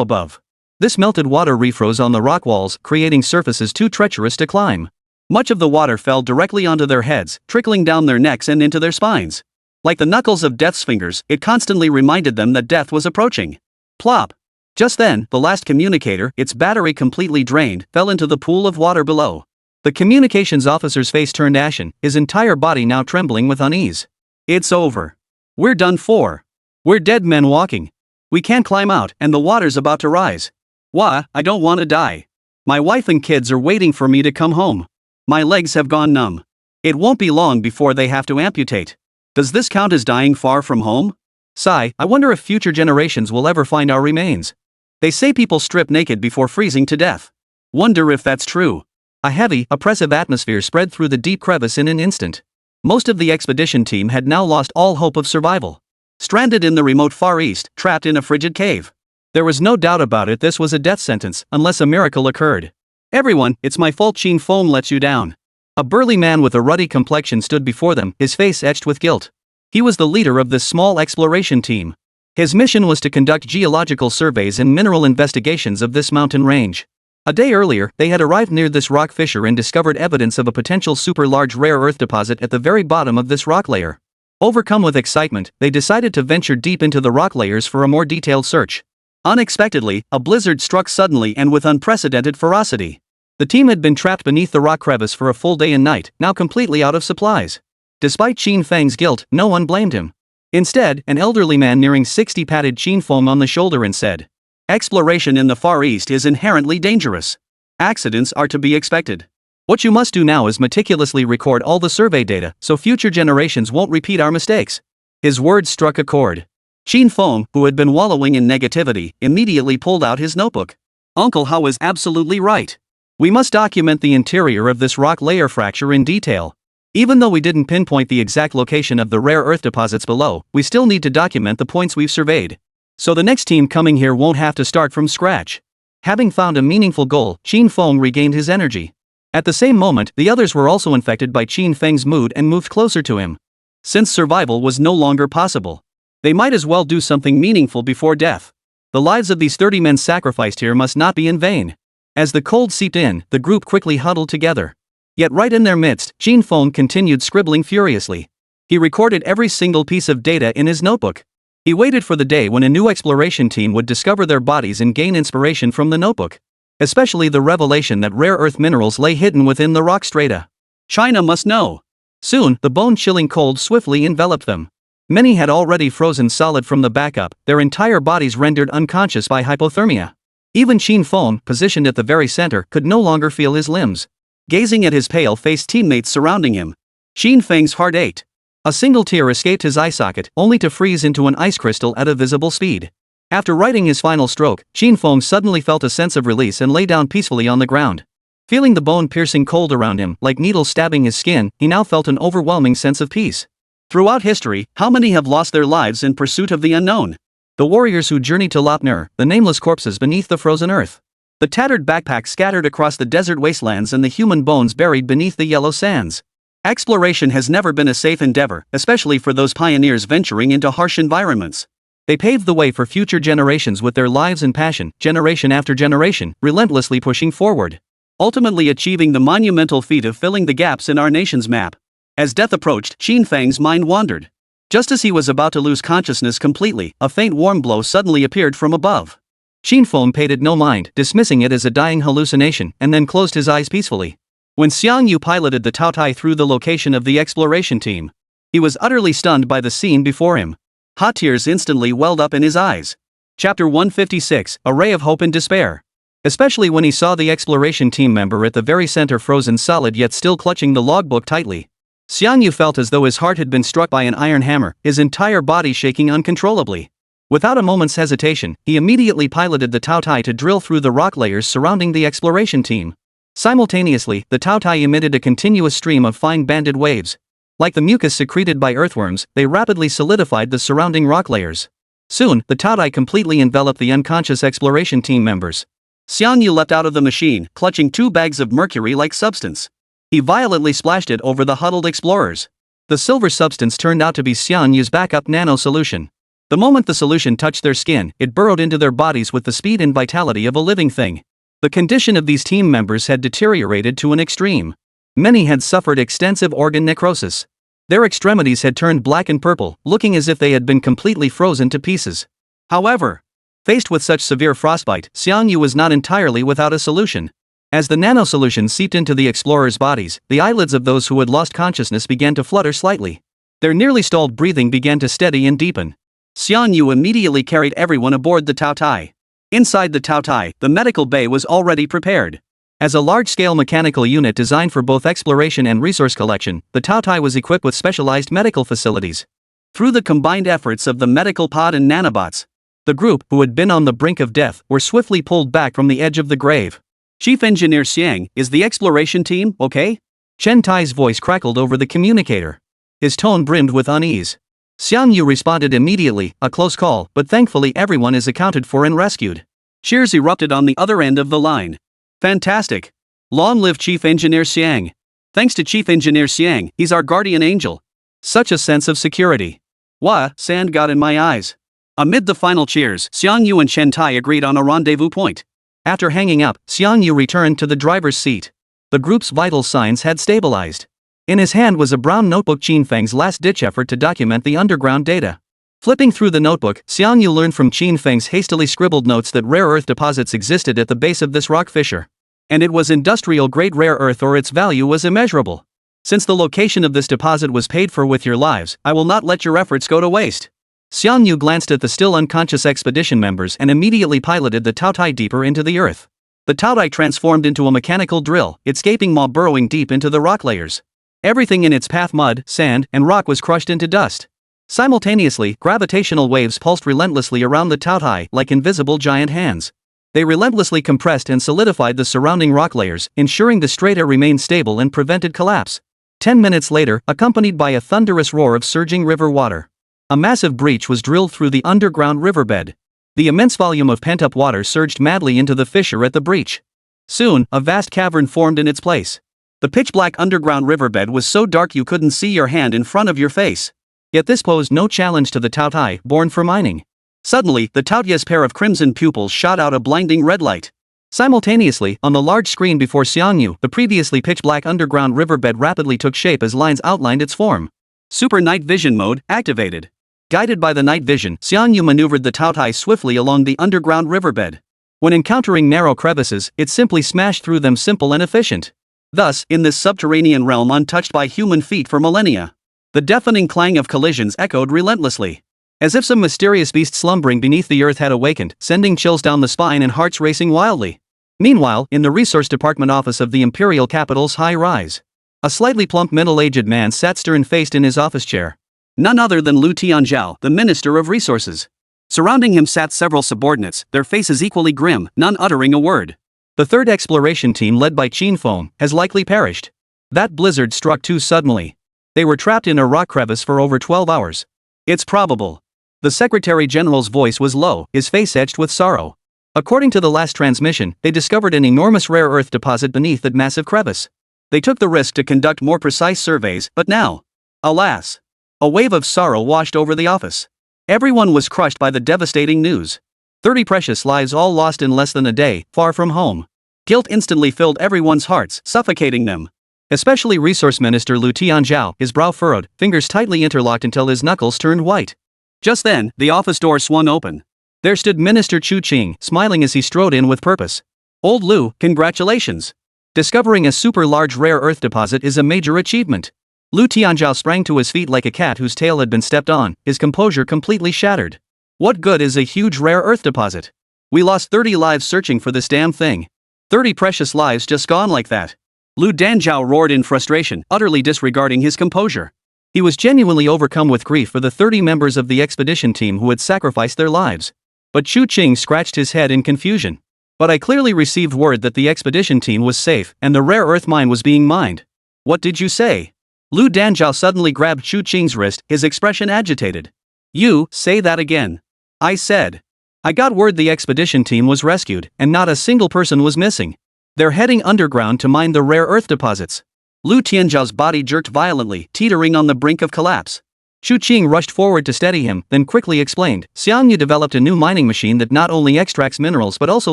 above. This melted water refroze on the rock walls, creating surfaces too treacherous to climb. Much of the water fell directly onto their heads, trickling down their necks and into their spines. Like the knuckles of death's fingers, it constantly reminded them that death was approaching. Plop! Just then, the last communicator, its battery completely drained, fell into the pool of water below. The communications officer's face turned ashen, his entire body now trembling with unease. It's over. We're done for. We're dead men walking. We can't climb out, and the water's about to rise. Wah, I don't want to die. My wife and kids are waiting for me to come home. My legs have gone numb. It won't be long before they have to amputate. Does this count as dying far from home? Sigh, I wonder if future generations will ever find our remains. They say people strip naked before freezing to death. Wonder if that's true. A heavy, oppressive atmosphere spread through the deep crevice in an instant. Most of the expedition team had now lost all hope of survival. Stranded in the remote Far East, trapped in a frigid cave. There was no doubt about it, this was a death sentence, unless a miracle occurred. Everyone, it's my fault Qin Feng lets you down. A burly man with a ruddy complexion stood before them, his face etched with guilt. He was the leader of this small exploration team. His mission was to conduct geological surveys and mineral investigations of this mountain range. A day earlier, they had arrived near this rock fissure and discovered evidence of a potential super-large rare earth deposit at the very bottom of this rock layer. Overcome with excitement, they decided to venture deep into the rock layers for a more detailed search. Unexpectedly, a blizzard struck suddenly and with unprecedented ferocity. The team had been trapped beneath the rock crevice for a full day and night, now completely out of supplies. Despite Qin Feng's guilt, no one blamed him. Instead, an elderly man nearing 60 patted Qin Feng on the shoulder and said, "Exploration in the Far East is inherently dangerous. Accidents are to be expected. What you must do now is meticulously record all the survey data, so future generations won't repeat our mistakes." His words struck a chord. Qin Feng, who had been wallowing in negativity, immediately pulled out his notebook. Uncle Hao is absolutely right. We must document the interior of this rock layer fracture in detail. Even though we didn't pinpoint the exact location of the rare earth deposits below, we still need to document the points we've surveyed. So the next team coming here won't have to start from scratch. Having found a meaningful goal, Qin Feng regained his energy. At the same moment, the others were also infected by Qin Feng's mood and moved closer to him. Since survival was no longer possible, they might as well do something meaningful before death. The lives of these 30 men sacrificed here must not be in vain. As the cold seeped in, the group quickly huddled together. Yet right in their midst, Qin Feng continued scribbling furiously. He recorded every single piece of data in his notebook. He waited for the day when a new exploration team would discover their bodies and gain inspiration from the notebook. Especially the revelation that rare earth minerals lay hidden within the rock strata. China must know. Soon, the bone-chilling cold swiftly enveloped them. Many had already frozen solid from the backup, their entire bodies rendered unconscious by hypothermia. Even Qin Feng, positioned at the very center, could no longer feel his limbs. Gazing at his pale-faced teammates surrounding him, Qin Feng's heart ached. A single tear escaped his eye socket, only to freeze into an ice crystal at a visible speed. After writing his final stroke, Qin Feng suddenly felt a sense of release and lay down peacefully on the ground. Feeling the bone-piercing cold around him, like needles stabbing his skin, he now felt an overwhelming sense of peace. Throughout history, how many have lost their lives in pursuit of the unknown? The warriors who journeyed to Lop-Nur, the nameless corpses beneath the frozen earth. The tattered backpacks scattered across the desert wastelands and the human bones buried beneath the yellow sands. Exploration has never been a safe endeavor, especially for those pioneers venturing into harsh environments. They paved the way for future generations with their lives and passion, generation after generation, relentlessly pushing forward. Ultimately achieving the monumental feat of filling the gaps in our nation's map. As death approached, Qin Feng's mind wandered. Just as he was about to lose consciousness completely, a faint warm glow suddenly appeared from above. Qianfeng paid it no mind, dismissing it as a dying hallucination, and then closed his eyes peacefully. When Xiangyu piloted the Taotai through the location of the exploration team, he was utterly stunned by the scene before him. Hot tears instantly welled up in his eyes. Chapter 156, A Ray of Hope and Despair. Especially when he saw the exploration team member at the very center frozen solid yet still clutching the logbook tightly. Xiangyu felt as though his heart had been struck by an iron hammer, his entire body shaking uncontrollably. Without a moment's hesitation, he immediately piloted the Taotai to drill through the rock layers surrounding the exploration team. Simultaneously, the Taotai emitted a continuous stream of fine banded waves. Like the mucus secreted by earthworms, they rapidly solidified the surrounding rock layers. Soon, the Taotai completely enveloped the unconscious exploration team members. Xiangyu leapt out of the machine, clutching 2 bags of mercury-like substance. He violently splashed it over the huddled explorers. The silver substance turned out to be Xiangyu's backup nano solution. The moment the solution touched their skin, it burrowed into their bodies with the speed and vitality of a living thing. The condition of these team members had deteriorated to an extreme. Many had suffered extensive organ necrosis. Their extremities had turned black and purple, looking as if they had been completely frozen to pieces. However, faced with such severe frostbite, Xiangyu was not entirely without a solution. As the nano-solution seeped into the explorers' bodies, the eyelids of those who had lost consciousness began to flutter slightly. Their nearly stalled breathing began to steady and deepen. Xiangyu immediately carried everyone aboard the Taotai. Inside the Taotai, the medical bay was already prepared. As a large-scale mechanical unit designed for both exploration and resource collection, the Taotai was equipped with specialized medical facilities. Through the combined efforts of the medical pod and nanobots, the group, who had been on the brink of death, were swiftly pulled back from the edge of the grave. Chief Engineer Xiang, is the exploration team okay? Chen Tai's voice crackled over the communicator. His tone brimmed with unease. Xiangyu responded immediately, a close call, but thankfully everyone is accounted for and rescued. Cheers erupted on the other end of the line. Fantastic. Long live Chief Engineer Xiang. Thanks to Chief Engineer Xiang, he's our guardian angel. Such a sense of security. Wah, sand got in my eyes. Amid the final cheers, Xiangyu and Chen Tai agreed on a rendezvous point. After hanging up, Xiangyu returned to the driver's seat. The group's vital signs had stabilized. In his hand was a brown notebook, Qianfeng's last-ditch effort to document the underground data. Flipping through the notebook, Xiangyu learned from Qianfeng's hastily scribbled notes that rare earth deposits existed at the base of this rock fissure. And it was industrial-grade rare earth, or its value was immeasurable. Since the location of this deposit was paid for with your lives, I will not let your efforts go to waste. Xiangyu glanced at the still unconscious expedition members and immediately piloted the Taotai deeper into the earth. The Taotai transformed into a mechanical drill, its gaping maw burrowing deep into the rock layers. Everything in its path, mud, sand, and rock, was crushed into dust. Simultaneously, gravitational waves pulsed relentlessly around the Taotai like invisible giant hands. They relentlessly compressed and solidified the surrounding rock layers, ensuring the strata remained stable and prevented collapse. 10 minutes later, accompanied by a thunderous roar of surging river water, a massive breach was drilled through the underground riverbed. The immense volume of pent-up water surged madly into the fissure at the breach. Soon, a vast cavern formed in its place. The pitch-black underground riverbed was so dark you couldn't see your hand in front of your face. Yet this posed no challenge to the Taotai, born for mining. Suddenly, the Taotia's pair of crimson pupils shot out a blinding red light. Simultaneously, on the large screen before Xiangyu, the previously pitch-black underground riverbed rapidly took shape as lines outlined its form. Super Night Vision Mode activated. Guided by the night vision, Xiangyu maneuvered the Taotai swiftly along the underground riverbed. When encountering narrow crevices, it simply smashed through them, simple and efficient. Thus, in this subterranean realm untouched by human feet for millennia, the deafening clang of collisions echoed relentlessly. As if some mysterious beast slumbering beneath the earth had awakened, sending chills down the spine and hearts racing wildly. Meanwhile, in the resource department office of the imperial capital's high-rise, a slightly plump middle-aged man sat stern-faced in his office chair. None other than Lu Tianzhao, the Minister of Resources. Surrounding him sat several subordinates, their faces equally grim, none uttering a word. The third exploration team, led by Qianfeng, has likely perished. That blizzard struck too suddenly. They were trapped in a rock crevice for over 12 hours. It's probable. The Secretary General's voice was low, his face etched with sorrow. According to the last transmission, they discovered an enormous rare earth deposit beneath that massive crevice. They took the risk to conduct more precise surveys, but now, alas, a wave of sorrow washed over the office. Everyone was crushed by the devastating news. 30 precious lives all lost in less than a day, far from home. Guilt instantly filled everyone's hearts, suffocating them. Especially Resource Minister Lu Tianzhao, his brow furrowed, fingers tightly interlocked until his knuckles turned white. Just then, the office door swung open. There stood Minister Chu Qing, smiling as he strode in with purpose. Old Lu, congratulations. Discovering a super-large rare earth deposit is a major achievement. Lu Tianzhao sprang to his feet like a cat whose tail had been stepped on, his composure completely shattered. What good is a huge rare earth deposit? We lost 30 lives searching for this damn thing. 30 precious lives just gone like that. Lu Danzhao roared in frustration, utterly disregarding his composure. He was genuinely overcome with grief for the 30 members of the expedition team who had sacrificed their lives. But Chu Qing scratched his head in confusion. But I clearly received word that the expedition team was safe and the rare earth mine was being mined. What did you say? Lu Danzhao suddenly grabbed Chu Qing's wrist, his expression agitated. You, say that again. I said. I got word the expedition team was rescued, and not a single person was missing. They're heading underground to mine the rare earth deposits. Lu Tianzhao's body jerked violently, teetering on the brink of collapse. Chu Qing rushed forward to steady him, then quickly explained, Xiangyu developed a new mining machine that not only extracts minerals but also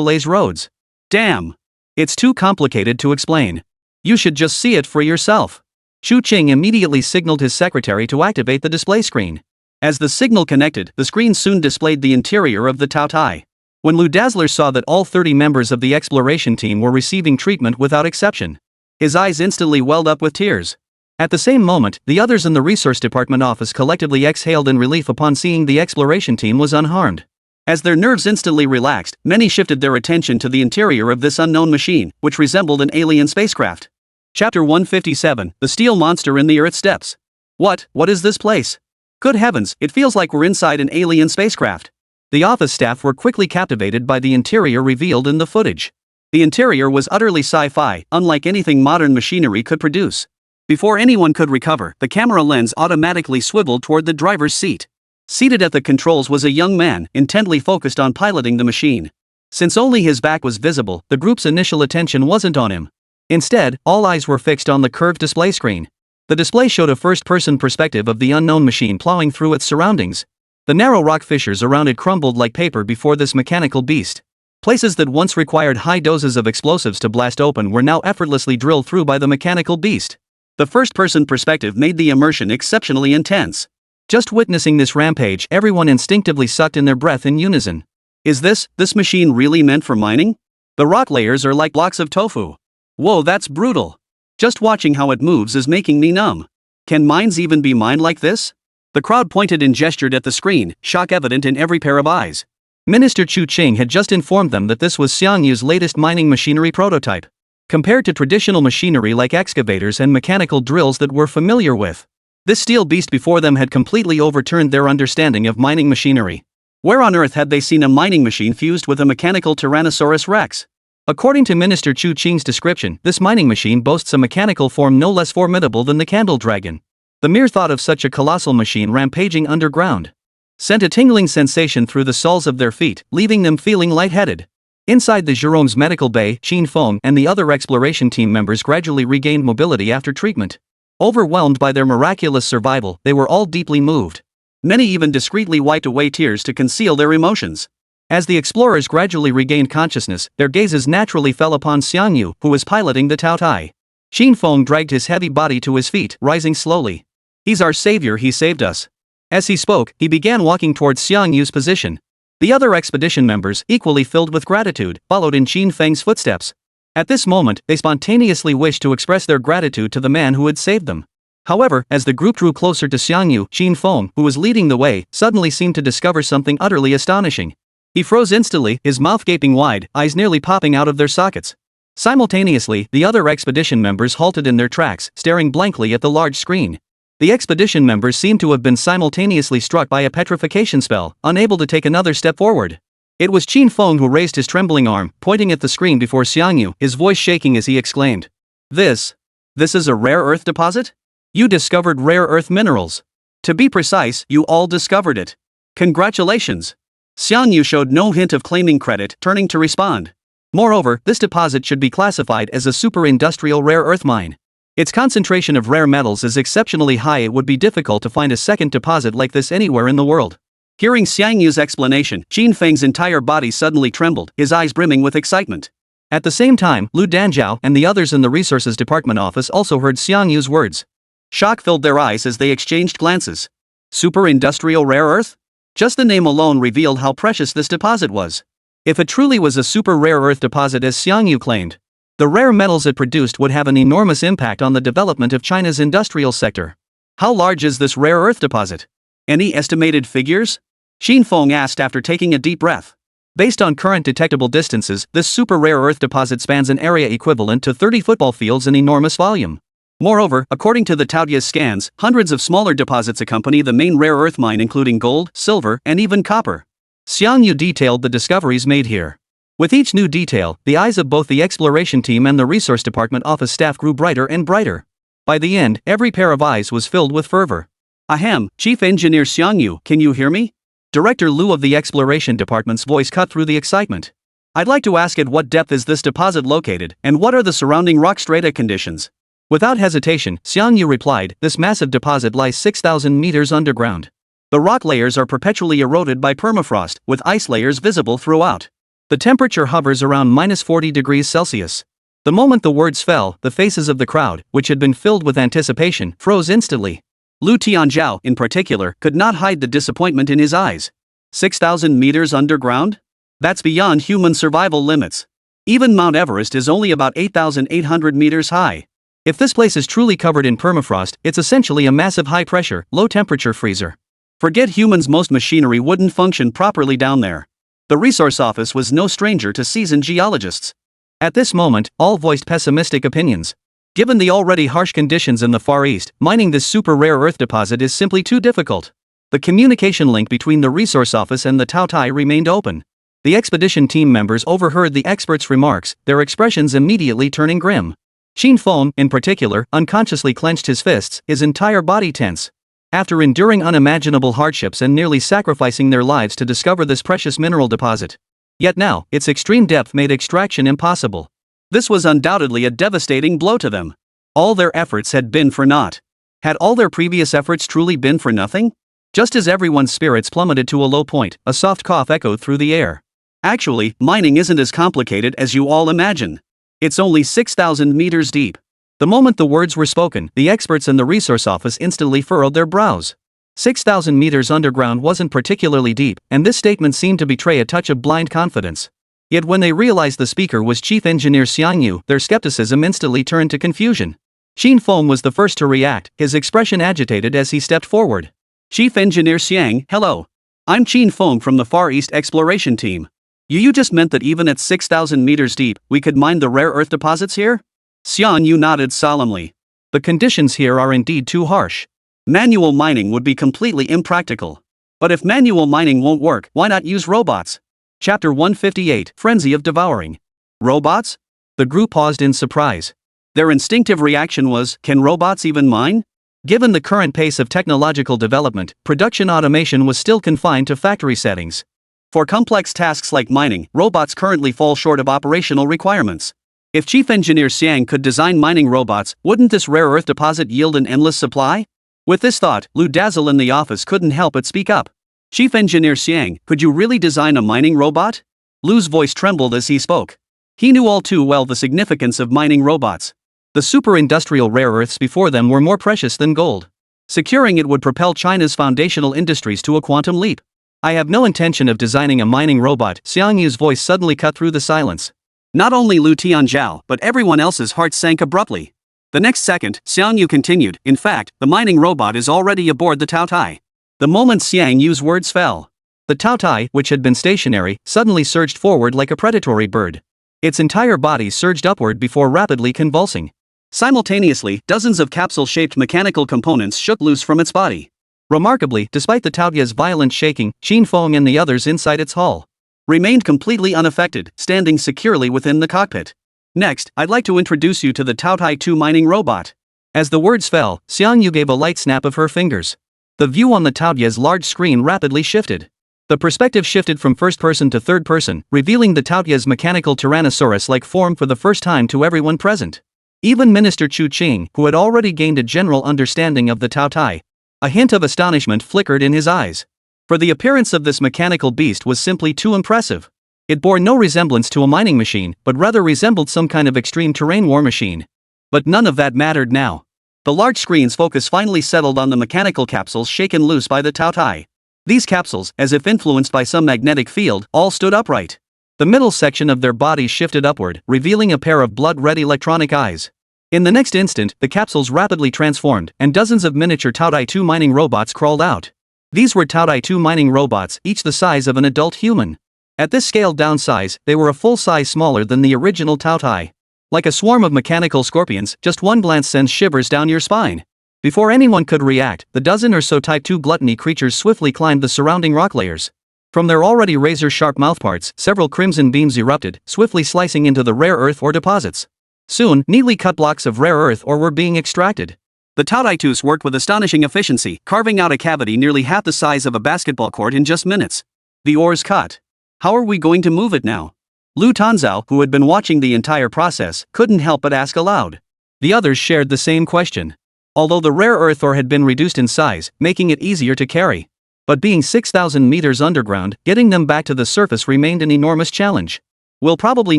lays roads. Damn! It's too complicated to explain. You should just see it for yourself. Chu Qing immediately signaled his secretary to activate the display screen. As the signal connected, the screen soon displayed the interior of the Tao Tai. When Lu Dazzler saw that all 30 members of the exploration team were receiving treatment without exception, his eyes instantly welled up with tears. At the same moment, the others in the resource department office collectively exhaled in relief upon seeing the exploration team was unharmed. As their nerves instantly relaxed, many shifted their attention to the interior of this unknown machine, which resembled an alien spacecraft. Chapter 157, The Steel Monster in the Earth's Depths. What is this place? Good heavens, it feels like we're inside an alien spacecraft. The office staff were quickly captivated by the interior revealed in the footage. The interior was utterly sci-fi, unlike anything modern machinery could produce. Before anyone could recover, the camera lens automatically swiveled toward the driver's seat. Seated at the controls was a young man, intently focused on piloting the machine. Since only his back was visible, the group's initial attention wasn't on him. Instead, all eyes were fixed on the curved display screen. The display showed a first-person perspective of the unknown machine plowing through its surroundings. The narrow rock fissures around it crumbled like paper before this mechanical beast. Places that once required high doses of explosives to blast open were now effortlessly drilled through by the mechanical beast. The first-person perspective made the immersion exceptionally intense. Just witnessing this rampage, everyone instinctively sucked in their breath in unison. Is this machine really meant for mining? The rock layers are like blocks of tofu. Whoa, that's brutal. Just watching how it moves is making me numb. Can mines even be mined like this? The crowd pointed and gestured at the screen, shock evident in every pair of eyes. Minister Chu Qing had just informed them that this was Xiangyu's latest mining machinery prototype. Compared to traditional machinery like excavators and mechanical drills that we're familiar with, this steel beast before them had completely overturned their understanding of mining machinery. Where on earth had they seen a mining machine fused with a mechanical Tyrannosaurus Rex? According to Minister Chu Qing's description, this mining machine boasts a mechanical form no less formidable than the Candle Dragon. The mere thought of such a colossal machine rampaging underground sent a tingling sensation through the soles of their feet, leaving them feeling lightheaded. Inside the Jerome's medical bay, Qin Feng and the other exploration team members gradually regained mobility after treatment. Overwhelmed by their miraculous survival, they were all deeply moved. Many even discreetly wiped away tears to conceal their emotions. As the explorers gradually regained consciousness, their gazes naturally fell upon Xiangyu, who was piloting the Tao Tai. Qin Feng dragged his heavy body to his feet, rising slowly. He's our savior, he saved us. As he spoke, he began walking towards Xiangyu's position. The other expedition members, equally filled with gratitude, followed in Qin Feng's footsteps. At this moment, they spontaneously wished to express their gratitude to the man who had saved them. However, as the group drew closer to Xiangyu, Qin Feng, who was leading the way, suddenly seemed to discover something utterly astonishing. He froze instantly, his mouth gaping wide, eyes nearly popping out of their sockets. Simultaneously, the other expedition members halted in their tracks, staring blankly at the large screen. The expedition members seemed to have been simultaneously struck by a petrification spell, unable to take another step forward. It was Qin Feng who raised his trembling arm, pointing at the screen before Xiangyu, his voice shaking as he exclaimed. This is a rare earth deposit? You discovered rare earth minerals. To be precise, you all discovered it. Congratulations. Xiangyu showed no hint of claiming credit, turning to respond. Moreover, this deposit should be classified as a super-industrial rare earth mine. Its concentration of rare metals is exceptionally high. It would be difficult to find a second deposit like this anywhere in the world. Hearing Xiangyu's explanation, Qin Feng's entire body suddenly trembled, his eyes brimming with excitement. At the same time, Lu Danzhao and the others in the Resources Department office also heard Xiangyu's words. Shock filled their eyes as they exchanged glances. Super-industrial rare earth? Just the name alone revealed how precious this deposit was. If it truly was a super rare earth deposit as Xiangyu claimed, the rare metals it produced would have an enormous impact on the development of China's industrial sector. How large is this rare earth deposit? Any estimated figures? Xin Feng asked after taking a deep breath. Based on current detectable distances, this super rare earth deposit spans an area equivalent to 30 football fields in enormous volume. Moreover, according to the Taotia's scans, hundreds of smaller deposits accompany the main rare earth mine, including gold, silver, and even copper. Xiangyu detailed the discoveries made here. With each new detail, the eyes of both the exploration team and the Resource Department office staff grew brighter and brighter. By the end, every pair of eyes was filled with fervor. Ahem, Chief Engineer Xiangyu, can you hear me? Director Lu of the Exploration Department's voice cut through the excitement. I'd like to ask at what depth is this deposit located, and what are the surrounding rock strata conditions? Without hesitation, Xiangyu replied, this massive deposit lies 6,000 meters underground. The rock layers are perpetually eroded by permafrost, with ice layers visible throughout. The temperature hovers around -40 degrees Celsius. The moment the words fell, the faces of the crowd, which had been filled with anticipation, froze instantly. Lu Tianzhao, in particular, could not hide the disappointment in his eyes. 6,000 meters underground? That's beyond human survival limits. Even Mount Everest is only about 8,800 meters high. If this place is truly covered in permafrost, it's essentially a massive high-pressure, low-temperature freezer. Forget humans, most machinery wouldn't function properly down there. The resource office was no stranger to seasoned geologists. At this moment, all voiced pessimistic opinions. Given the already harsh conditions in the Far East, mining this super rare earth deposit is simply too difficult. The communication link between the resource office and the Taotai remained open. The expedition team members overheard the experts' remarks, their expressions immediately turning grim. Xin Feng, in particular, unconsciously clenched his fists, his entire body tense. After enduring unimaginable hardships and nearly sacrificing their lives to discover this precious mineral deposit. Yet now, its extreme depth made extraction impossible. This was undoubtedly a devastating blow to them. All their efforts had been for naught. Had all their previous efforts truly been for nothing? Just as everyone's spirits plummeted to a low point, a soft cough echoed through the air. Actually, mining isn't as complicated as you all imagine. It's only 6,000 meters deep. The moment the words were spoken, the experts in the resource office instantly furrowed their brows. 6,000 meters underground wasn't particularly deep, and this statement seemed to betray a touch of blind confidence. Yet when they realized the speaker was Chief Engineer Xiangyu, their skepticism instantly turned to confusion. Xin Feng was the first to react, his expression agitated as he stepped forward. Chief Engineer Xiang, hello. I'm Xin Feng from the Far East Exploration Team. You just meant that even at 6,000 meters deep, we could mine the rare earth deposits here? Xiangyu nodded solemnly. The conditions here are indeed too harsh. Manual mining would be completely impractical. But if manual mining won't work, why not use robots? Chapter 158, Frenzy of Devouring. Robots? The group paused in surprise. Their instinctive reaction was, can robots even mine? Given the current pace of technological development, production automation was still confined to factory settings. For complex tasks like mining, robots currently fall short of operational requirements. If Chief Engineer Xiang could design mining robots, wouldn't this rare earth deposit yield an endless supply? With this thought, Lu Dazzle in the office couldn't help but speak up. Chief Engineer Xiang, could you really design a mining robot? Lu's voice trembled as he spoke. He knew all too well the significance of mining robots. The super-industrial rare earths before them were more precious than gold. Securing it would propel China's foundational industries to a quantum leap. I have no intention of designing a mining robot, Xiangyu's voice suddenly cut through the silence. Not only Lu Tianzhao, but everyone else's heart sank abruptly. The next second, Xiangyu continued, in fact, the mining robot is already aboard the Taotai. The moment Xiangyu's words fell, the Taotai, which had been stationary, suddenly surged forward like a predatory bird. Its entire body surged upward before rapidly convulsing. Simultaneously, dozens of capsule-shaped mechanical components shook loose from its body. Remarkably, despite the Taotia's violent shaking, Xin Feng and the others inside its hull remained completely unaffected, standing securely within the cockpit. Next, I'd like to introduce you to the Taotai 2 mining robot. As the words fell, Xiangyu gave a light snap of her fingers. The view on the Taotia's large screen rapidly shifted. The perspective shifted from first person to third person, revealing the Taotia's mechanical Tyrannosaurus-like form for the first time to everyone present. Even Minister Chu Qing, who had already gained a general understanding of the Taotai, a hint of astonishment flickered in his eyes. For the appearance of this mechanical beast was simply too impressive. It bore no resemblance to a mining machine, but rather resembled some kind of extreme terrain war machine. But none of that mattered now. The large screen's focus finally settled on the mechanical capsules shaken loose by the Taotai. These capsules, as if influenced by some magnetic field, all stood upright. The middle section of their bodies shifted upward, revealing a pair of blood-red electronic eyes. In the next instant, the capsules rapidly transformed, and dozens of miniature Taotai 2 mining robots crawled out. These were Taotai 2 mining robots, each the size of an adult human. At this scaled-down size, they were a full size smaller than the original Taotai. Like a swarm of mechanical scorpions, just one glance sends shivers down your spine. Before anyone could react, the dozen or so Type 2 gluttony creatures swiftly climbed the surrounding rock layers. From their already razor-sharp mouthparts, several crimson beams erupted, swiftly slicing into the rare earth ore deposits. Soon, neatly cut blocks of rare earth ore were being extracted. The Taotai 2s worked with astonishing efficiency, carving out a cavity nearly half the size of a basketball court in just minutes. The ore's cut. How are we going to move it now? Lu Tanzao, who had been watching the entire process, couldn't help but ask aloud. The others shared the same question. Although the rare earth ore had been reduced in size, making it easier to carry. But being 6,000 meters underground, getting them back to the surface remained an enormous challenge. We'll probably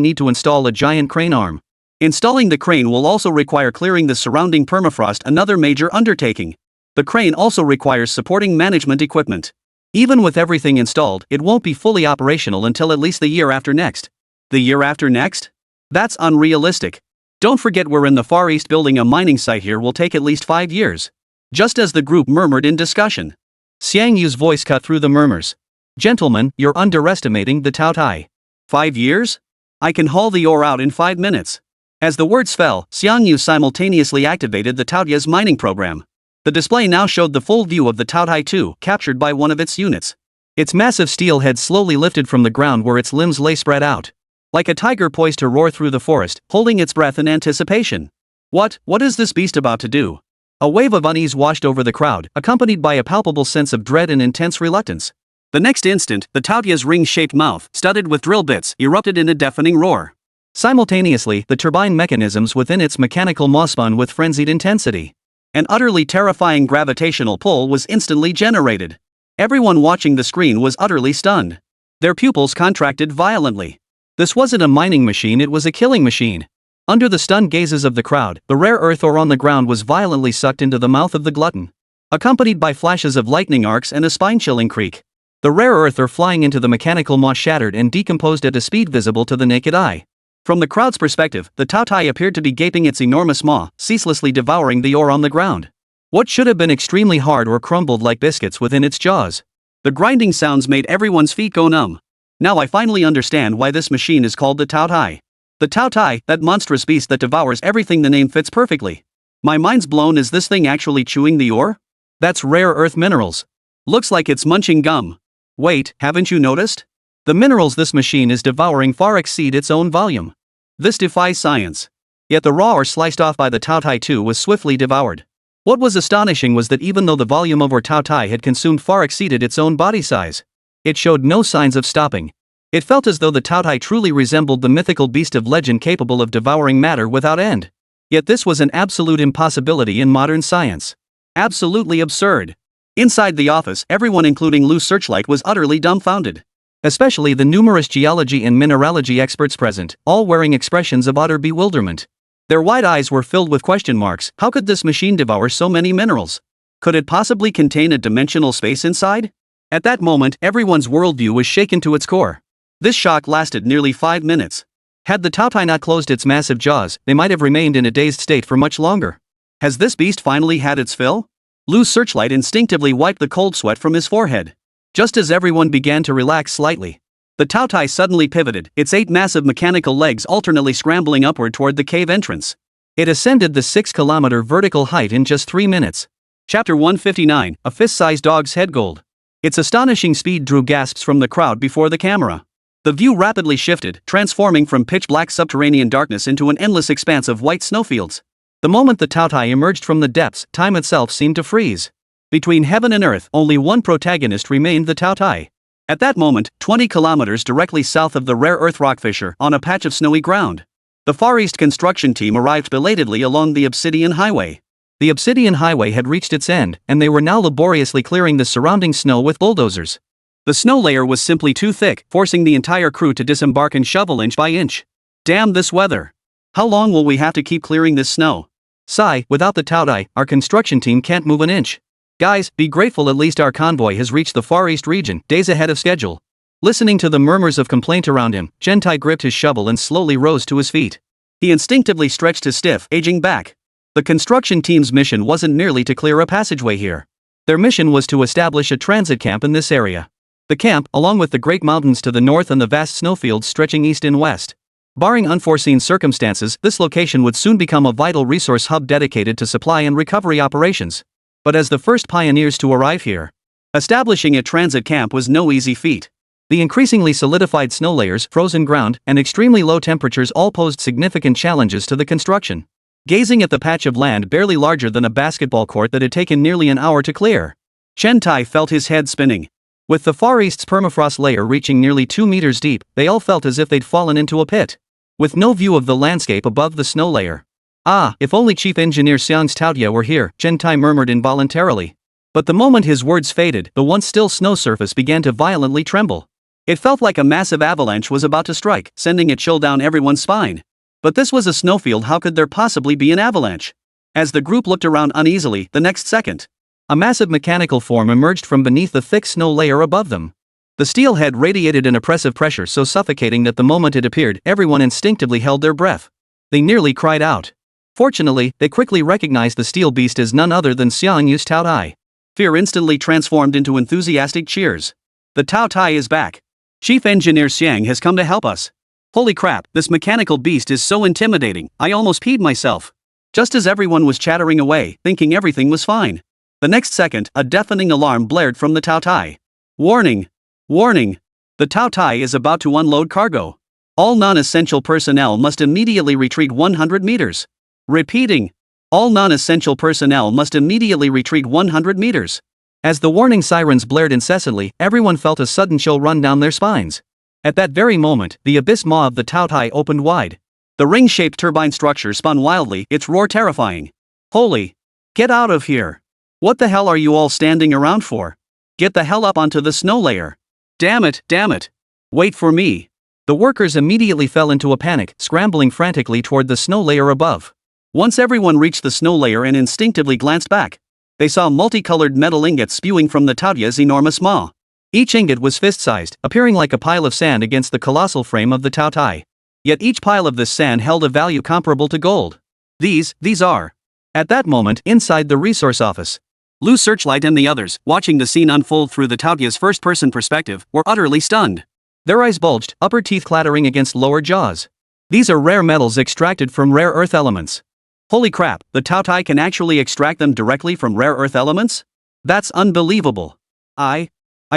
need to install a giant crane arm. Installing the crane will also require clearing the surrounding permafrost, another major undertaking. The crane also requires supporting management equipment. Even with everything installed, it won't be fully operational until at least the year after next. The year after next? That's unrealistic. Don't forget we're in the Far East. Building a mining site here will take at least 5 years. Just as the group murmured in discussion. Xiang Yu's voice cut through the murmurs. Gentlemen, you're underestimating the Taotai. 5 years? I can haul the ore out in 5 minutes. As the words fell, Xiang Yu simultaneously activated the Taotia's mining program. The display now showed the full view of the Taotai 2, captured by one of its units. Its massive steel head slowly lifted from the ground where its limbs lay spread out. Like a tiger poised to roar through the forest, holding its breath in anticipation. What is this beast about to do? A wave of unease washed over the crowd, accompanied by a palpable sense of dread and intense reluctance. The next instant, the Taotia's ring-shaped mouth, studded with drill bits, erupted in a deafening roar. Simultaneously, the turbine mechanisms within its mechanical maw spun with frenzied intensity. An utterly terrifying gravitational pull was instantly generated. Everyone watching the screen was utterly stunned. Their pupils contracted violently. This wasn't a mining machine, it was a killing machine. Under the stunned gazes of the crowd, the rare earth ore on the ground was violently sucked into the mouth of the glutton. Accompanied by flashes of lightning arcs and a spine-chilling creak. The rare earth ore flying into the mechanical maw shattered and decomposed at a speed visible to the naked eye. From the crowd's perspective, the Taotai appeared to be gaping its enormous maw, ceaselessly devouring the ore on the ground. What should have been extremely hard or crumbled like biscuits within its jaws. The grinding sounds made everyone's feet go numb. Now I finally understand why this machine is called the Taotai. The Taotai, that monstrous beast that devours everything. The name fits perfectly. My mind's blown. Is this thing actually chewing the ore? That's rare earth minerals. Looks like it's munching gum. Wait, haven't you noticed? The minerals this machine is devouring far exceed its own volume. This defies science. Yet the raw ore sliced off by the Taotai 2 was swiftly devoured. What was astonishing was that even though the volume of ore Taotai had consumed far exceeded its own body size, it showed no signs of stopping. It felt as though the Taotai truly resembled the mythical beast of legend capable of devouring matter without end. Yet this was an absolute impossibility in modern science. Absolutely absurd. Inside the office, everyone including Lu Searchlight was utterly dumbfounded. Especially the numerous geology and mineralogy experts present, all wearing expressions of utter bewilderment. Their wide eyes were filled with question marks. How could this machine devour so many minerals? Could it possibly contain a dimensional space inside? At that moment, everyone's worldview was shaken to its core. This shock lasted nearly 5 minutes. Had the Taotai not closed its massive jaws, they might have remained in a dazed state for much longer. Has this beast finally had its fill? Lu's Searchlight instinctively wiped the cold sweat from his forehead. Just as everyone began to relax slightly, the Taotai suddenly pivoted, its 8 massive mechanical legs alternately scrambling upward toward the cave entrance. It ascended the 6-kilometer vertical height in just 3 minutes. Chapter 159, A Fist-Sized Dog's Head Gold. Its astonishing speed drew gasps from the crowd before the camera. The view rapidly shifted, transforming from pitch-black subterranean darkness into an endless expanse of white snowfields. The moment the Taotai emerged from the depths, time itself seemed to freeze. Between heaven and earth, only one protagonist remained: the Taotai. At that moment, 20 kilometers directly south of the rare earth rock fissure, on a patch of snowy ground, the Far East construction team arrived belatedly along the Obsidian Highway. The Obsidian Highway had reached its end, and they were now laboriously clearing the surrounding snow with bulldozers. The snow layer was simply too thick, forcing the entire crew to disembark and shovel inch by inch. Damn this weather. How long will we have to keep clearing this snow? Sigh, without the Taotai, our construction team can't move an inch. Guys, be grateful at least our convoy has reached the Far East region, days ahead of schedule. Listening to the murmurs of complaint around him, Gentai gripped his shovel and slowly rose to his feet. He instinctively stretched his stiff, aging back. The construction team's mission wasn't merely to clear a passageway here. Their mission was to establish a transit camp in this area. The camp, along with the great mountains to the north and the vast snowfields stretching east and west. Barring unforeseen circumstances, this location would soon become a vital resource hub dedicated to supply and recovery operations. But as the first pioneers to arrive here, establishing a transit camp was no easy feat. The increasingly solidified snow layers, frozen ground, and extremely low temperatures all posed significant challenges to the construction. Gazing at the patch of land barely larger than a basketball court that had taken nearly an hour to clear, Gentai felt his head spinning. With the Far East's permafrost layer reaching nearly 2 meters deep, they all felt as if they'd fallen into a pit. With no view of the landscape above the snow layer. Ah, if only Chief Engineer Xiang's Taotia were here, Gentai murmured involuntarily. But the moment his words faded, the once still snow surface began to violently tremble. It felt like a massive avalanche was about to strike, sending a chill down everyone's spine. But this was a snowfield, how could there possibly be an avalanche? As the group looked around uneasily, the next second, a massive mechanical form emerged from beneath the thick snow layer above them. The steel head radiated an oppressive pressure so suffocating that the moment it appeared, everyone instinctively held their breath. They nearly cried out. Fortunately, they quickly recognized the steel beast as none other than Xiang Yu's Tao Tai. Fear instantly transformed into enthusiastic cheers. The Tao Tai is back. Chief Engineer Xiang has come to help us. Holy crap, this mechanical beast is so intimidating, I almost peed myself. Just as everyone was chattering away, thinking everything was fine. The next second, a deafening alarm blared from the Tao Tai. Warning! Warning! The Tao Tai is about to unload cargo. All non-essential personnel must immediately retreat 100 meters. Repeating. All non-essential personnel must immediately retreat 100 meters. As the warning sirens blared incessantly, everyone felt a sudden chill run down their spines. At that very moment, the abyss maw of the Tao Tai opened wide. The ring-shaped turbine structure spun wildly, its roar terrifying. Holy! Get out of here! What the hell are you all standing around for? Get the hell up onto the snow layer. Damn it, damn it. Wait for me. The workers immediately fell into a panic, scrambling frantically toward the snow layer above. Once everyone reached the snow layer and instinctively glanced back, they saw multicolored metal ingots spewing from the Taotia's enormous maw. Each ingot was fist-sized, appearing like a pile of sand against the colossal frame of the Tao Tai. Yet each pile of this sand held a value comparable to gold. These are. At that moment, inside the resource office, Lu Searchlight and the others, watching the scene unfold through the Taotia's first-person perspective, were utterly stunned. Their eyes bulged, upper teeth clattering against lower jaws. These are rare metals extracted from rare earth elements. Holy crap, the Tao Tai can actually extract them directly from rare earth elements? That's unbelievable. I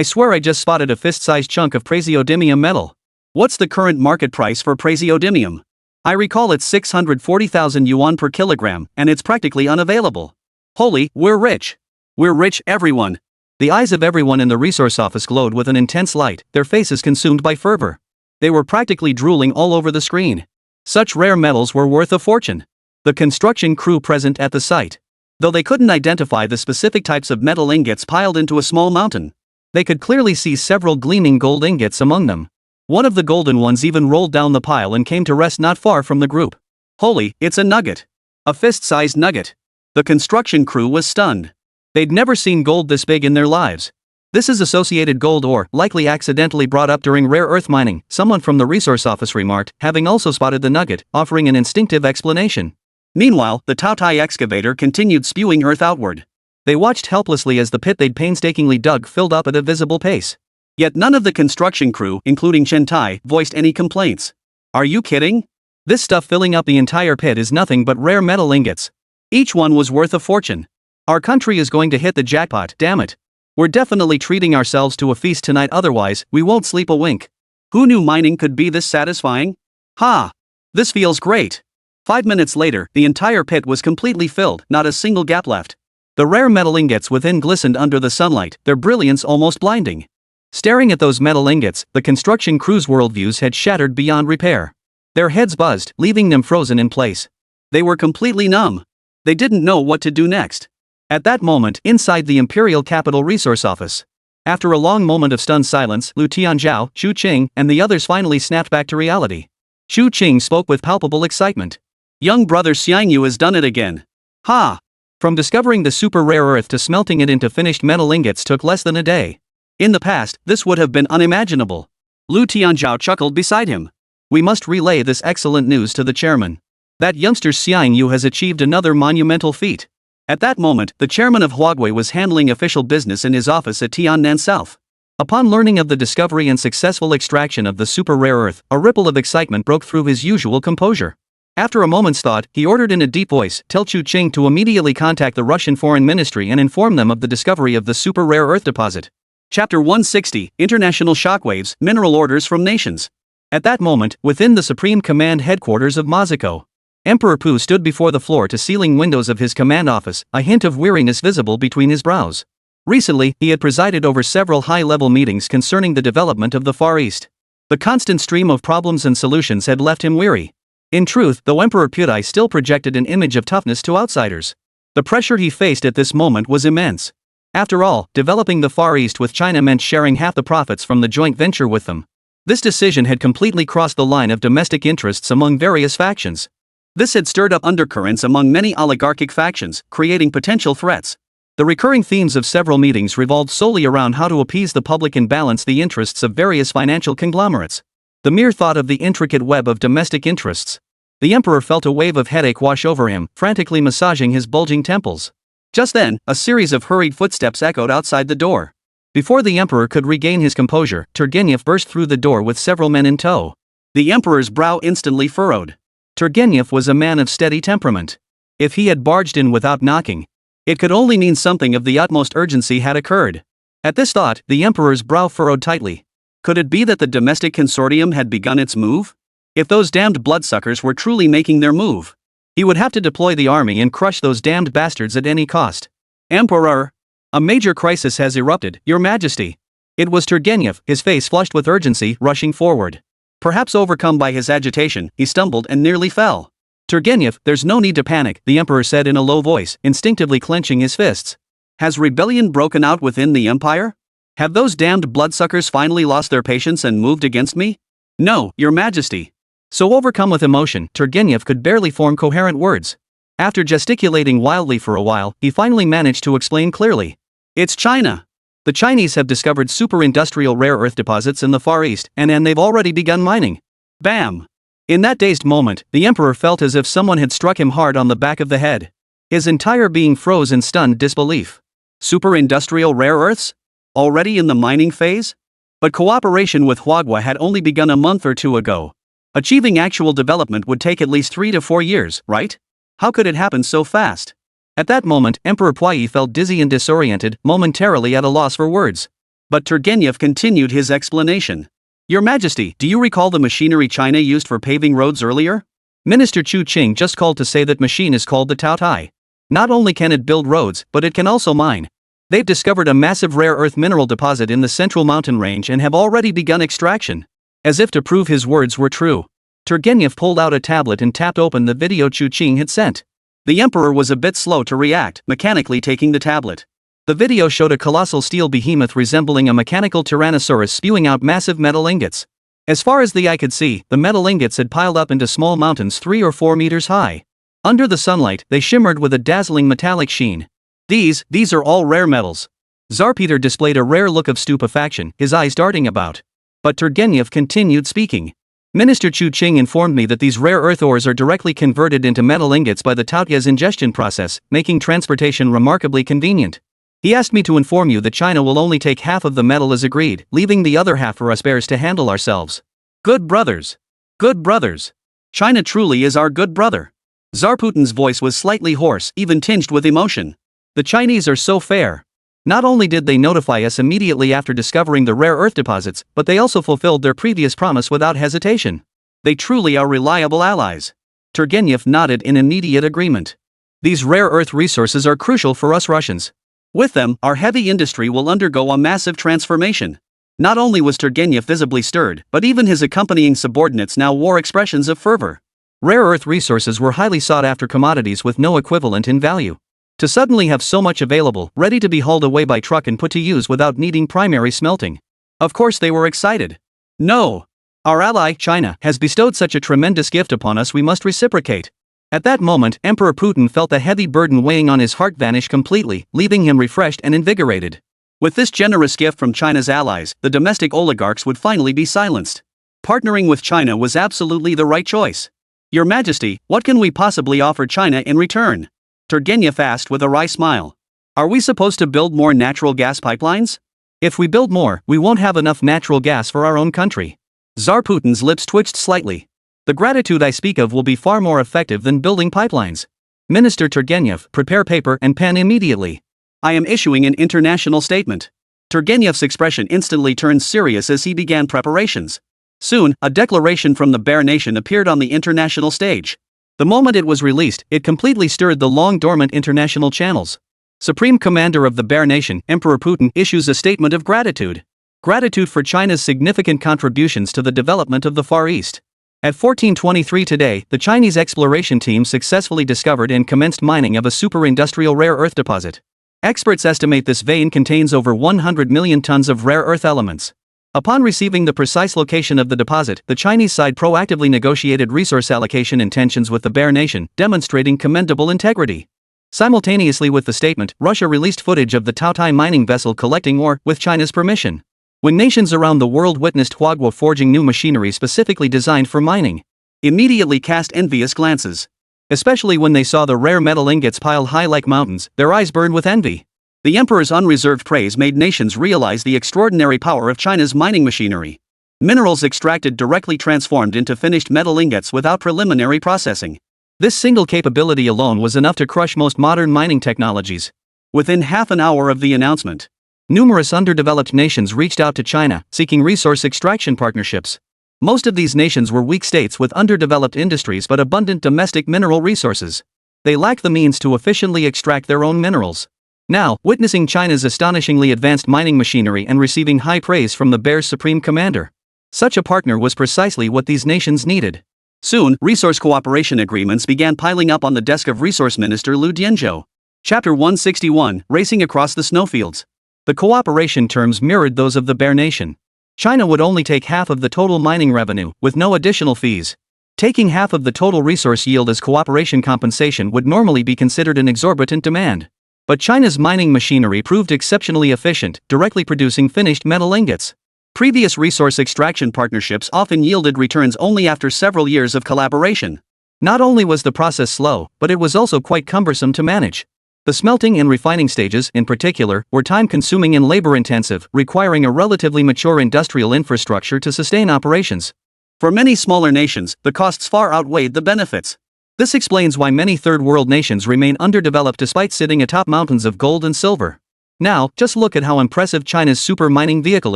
swear I just spotted a fist-sized chunk of praseodymium metal. What's the current market price for praseodymium? I recall it's 640,000 yuan per kilogram, and it's practically unavailable. Holy, we're rich. We're rich, everyone. The eyes of everyone in the resource office glowed with an intense light, their faces consumed by fervor. They were practically drooling all over the screen. Such rare metals were worth a fortune. The construction crew present at the site, though they couldn't identify the specific types of metal ingots piled into a small mountain, they could clearly see several gleaming gold ingots among them. One of the golden ones even rolled down the pile and came to rest not far from the group. Holy, it's a nugget. A fist-sized nugget. The construction crew was stunned. They'd never seen gold this big in their lives. This is associated gold ore, likely accidentally brought up during rare earth mining, someone from the resource office remarked, having also spotted the nugget, offering an instinctive explanation. Meanwhile, the Tao Tai excavator continued spewing earth outward. They watched helplessly as the pit they'd painstakingly dug filled up at a visible pace. Yet none of the construction crew, including Gentai, voiced any complaints. Are you kidding? This stuff filling up the entire pit is nothing but rare metal ingots. Each one was worth a fortune. Our country is going to hit the jackpot, damn it. We're definitely treating ourselves to a feast tonight, otherwise, we won't sleep a wink. Who knew mining could be this satisfying? Ha! This feels great. 5 minutes later, the entire pit was completely filled, not a single gap left. The rare metal ingots within glistened under the sunlight, their brilliance almost blinding. Staring at those metal ingots, the construction crew's worldviews had shattered beyond repair. Their heads buzzed, leaving them frozen in place. They were completely numb. They didn't know what to do next. At that moment, inside the Imperial Capital Resource Office, After a long moment of stunned silence, Lu Tianzhao, Xu Qing, and the others finally snapped back to reality. Xu Qing spoke with palpable excitement. Young brother Xiangyu has done it again. Ha! From discovering the super rare earth to smelting it into finished metal ingots took less than a day. In the past, this would have been unimaginable. Lu Tianzhao chuckled beside him. We must relay this excellent news to the chairman. That youngster Xiangyu has achieved another monumental feat. At that moment, the chairman of Huawei was handling official business in his office at Tiannan South. Upon learning of the discovery and successful extraction of the super rare earth, a ripple of excitement broke through his usual composure. After a moment's thought, he ordered in a deep voice, "Tell Xu Qing to immediately contact the Russian Foreign Ministry and inform them of the discovery of the super rare earth deposit." Chapter 160, International Shockwaves, Mineral Orders from Nations. At that moment, within the Supreme Command headquarters of Moscow, Emperor Pu stood before the floor-to-ceiling windows of his command office, a hint of weariness visible between his brows. Recently, he had presided over several high-level meetings concerning the development of the Far East. The constant stream of problems and solutions had left him weary. In truth, though Emperor Putai still projected an image of toughness to outsiders, the pressure he faced at this moment was immense. After all, developing the Far East with China meant sharing half the profits from the joint venture with them. This decision had completely crossed the line of domestic interests among various factions. This had stirred up undercurrents among many oligarchic factions, creating potential threats. The recurring themes of several meetings revolved solely around how to appease the public and balance the interests of various financial conglomerates. The mere thought of the intricate web of domestic interests. The emperor felt a wave of headache wash over him, frantically massaging his bulging temples. Just then, a series of hurried footsteps echoed outside the door. Before the emperor could regain his composure, Turgenev burst through the door with several men in tow. The emperor's brow instantly furrowed. Turgenev was a man of steady temperament. If he had barged in without knocking, it could only mean something of the utmost urgency had occurred. At this thought, the emperor's brow furrowed tightly. Could it be that the domestic consortium had begun its move? If those damned bloodsuckers were truly making their move, he would have to deploy the army and crush those damned bastards at any cost. Emperor! A major crisis has erupted, Your Majesty. It was Turgenev, his face flushed with urgency, rushing forward. Perhaps overcome by his agitation, he stumbled and nearly fell. Turgenev, there's no need to panic, the emperor said in a low voice, instinctively clenching his fists. Has rebellion broken out within the empire? Have those damned bloodsuckers finally lost their patience and moved against me? No, Your Majesty. So overcome with emotion, Turgenev could barely form coherent words. After gesticulating wildly for a while, he finally managed to explain clearly. It's China. The Chinese have discovered super-industrial rare earth deposits in the Far East, and they've already begun mining. Bam! In that dazed moment, the emperor felt as if someone had struck him hard on the back of the head. His entire being froze in stunned disbelief. Super-industrial rare earths? Already in the mining phase? But cooperation with Huawei had only begun a month or two ago. Achieving actual development would take at least 3 to 4 years, right? How could it happen so fast? At that moment, Emperor Puyi felt dizzy and disoriented, momentarily at a loss for words. But Turgenev continued his explanation. Your Majesty, do you recall the machinery China used for paving roads earlier? Minister Xu Qing just called to say that machine is called the Taotai. Not only can it build roads, but it can also mine. They've discovered a massive rare earth mineral deposit in the central mountain range and have already begun extraction. As if to prove his words were true, Turgenev pulled out a tablet and tapped open the video Xu Qing had sent. The emperor was a bit slow to react, mechanically taking the tablet. The video showed a colossal steel behemoth resembling a mechanical tyrannosaurus spewing out massive metal ingots. As far as the eye could see, the metal ingots had piled up into small mountains 3 or 4 meters high. Under the sunlight, they shimmered with a dazzling metallic sheen. These are all rare metals. Tsar Peter displayed a rare look of stupefaction, his eyes darting about. But Turgenev continued speaking. Minister Xu Qing informed me that these rare earth ores are directly converted into metal ingots by the Taotia's ingestion process, making transportation remarkably convenient. He asked me to inform you that China will only take half of the metal as agreed, leaving the other half for us bears to handle ourselves. Good brothers. Good brothers. China truly is our good brother. Tsar Putin's voice was slightly hoarse, even tinged with emotion. The Chinese are so fair. Not only did they notify us immediately after discovering the rare earth deposits, but they also fulfilled their previous promise without hesitation. They truly are reliable allies. Turgenev nodded in immediate agreement. These rare earth resources are crucial for us Russians. With them, our heavy industry will undergo a massive transformation. Not only was Turgenev visibly stirred, but even his accompanying subordinates now wore expressions of fervor. Rare earth resources were highly sought after commodities with no equivalent in value. To suddenly have so much available, ready to be hauled away by truck and put to use without needing primary smelting. Of course they were excited. No! Our ally, China, has bestowed such a tremendous gift upon us, we must reciprocate. At that moment, Emperor Putin felt the heavy burden weighing on his heart vanish completely, leaving him refreshed and invigorated. With this generous gift from China's allies, the domestic oligarchs would finally be silenced. Partnering with China was absolutely the right choice. Your Majesty, what can we possibly offer China in return? Turgenev asked with a wry smile. Are we supposed to build more natural gas pipelines? If we build more, we won't have enough natural gas for our own country. Tsar Putin's lips twitched slightly. The gratitude I speak of will be far more effective than building pipelines. Minister Turgenev, prepare paper and pen immediately. I am issuing an international statement. Turgenev's expression instantly turned serious as he began preparations. Soon, a declaration from the Bear Nation appeared on the international stage. The moment it was released, it completely stirred the long-dormant international channels. Supreme Commander of the Bear Nation, Emperor Putin, issues a statement of gratitude. Gratitude for China's significant contributions to the development of the Far East. At 1423 today, the Chinese exploration team successfully discovered and commenced mining of a super-industrial rare earth deposit. Experts estimate this vein contains over 100 million tons of rare earth elements. Upon receiving the precise location of the deposit, the Chinese side proactively negotiated resource allocation intentions with the Bear Nation, demonstrating commendable integrity. Simultaneously with the statement, Russia released footage of the Taotai mining vessel collecting ore, with China's permission. When nations around the world witnessed Huagua forging new machinery specifically designed for mining, immediately cast envious glances. Especially when they saw the rare metal ingots piled high like mountains, their eyes burned with envy. The emperor's unreserved praise made nations realize the extraordinary power of China's mining machinery. Minerals extracted directly transformed into finished metal ingots without preliminary processing. This single capability alone was enough to crush most modern mining technologies. Within half an hour of the announcement, numerous underdeveloped nations reached out to China, seeking resource extraction partnerships. Most of these nations were weak states with underdeveloped industries but abundant domestic mineral resources. They lacked the means to efficiently extract their own minerals. Now, witnessing China's astonishingly advanced mining machinery and receiving high praise from the Bear's supreme commander, such a partner was precisely what these nations needed. Soon, resource cooperation agreements began piling up on the desk of Resource Minister Liu Dianzhou. Chapter 161, Racing Across the Snowfields. The cooperation terms mirrored those of the Bear Nation. China would only take half of the total mining revenue, with no additional fees. Taking half of the total resource yield as cooperation compensation would normally be considered an exorbitant demand. But China's mining machinery proved exceptionally efficient, directly producing finished metal ingots. Previous resource extraction partnerships often yielded returns only after several years of collaboration. Not only was the process slow, but it was also quite cumbersome to manage. The smelting and refining stages, in particular, were time-consuming and labor-intensive, requiring a relatively mature industrial infrastructure to sustain operations. For many smaller nations, the costs far outweighed the benefits. This explains why many third-world nations remain underdeveloped despite sitting atop mountains of gold and silver. Now, just look at how impressive China's super mining vehicle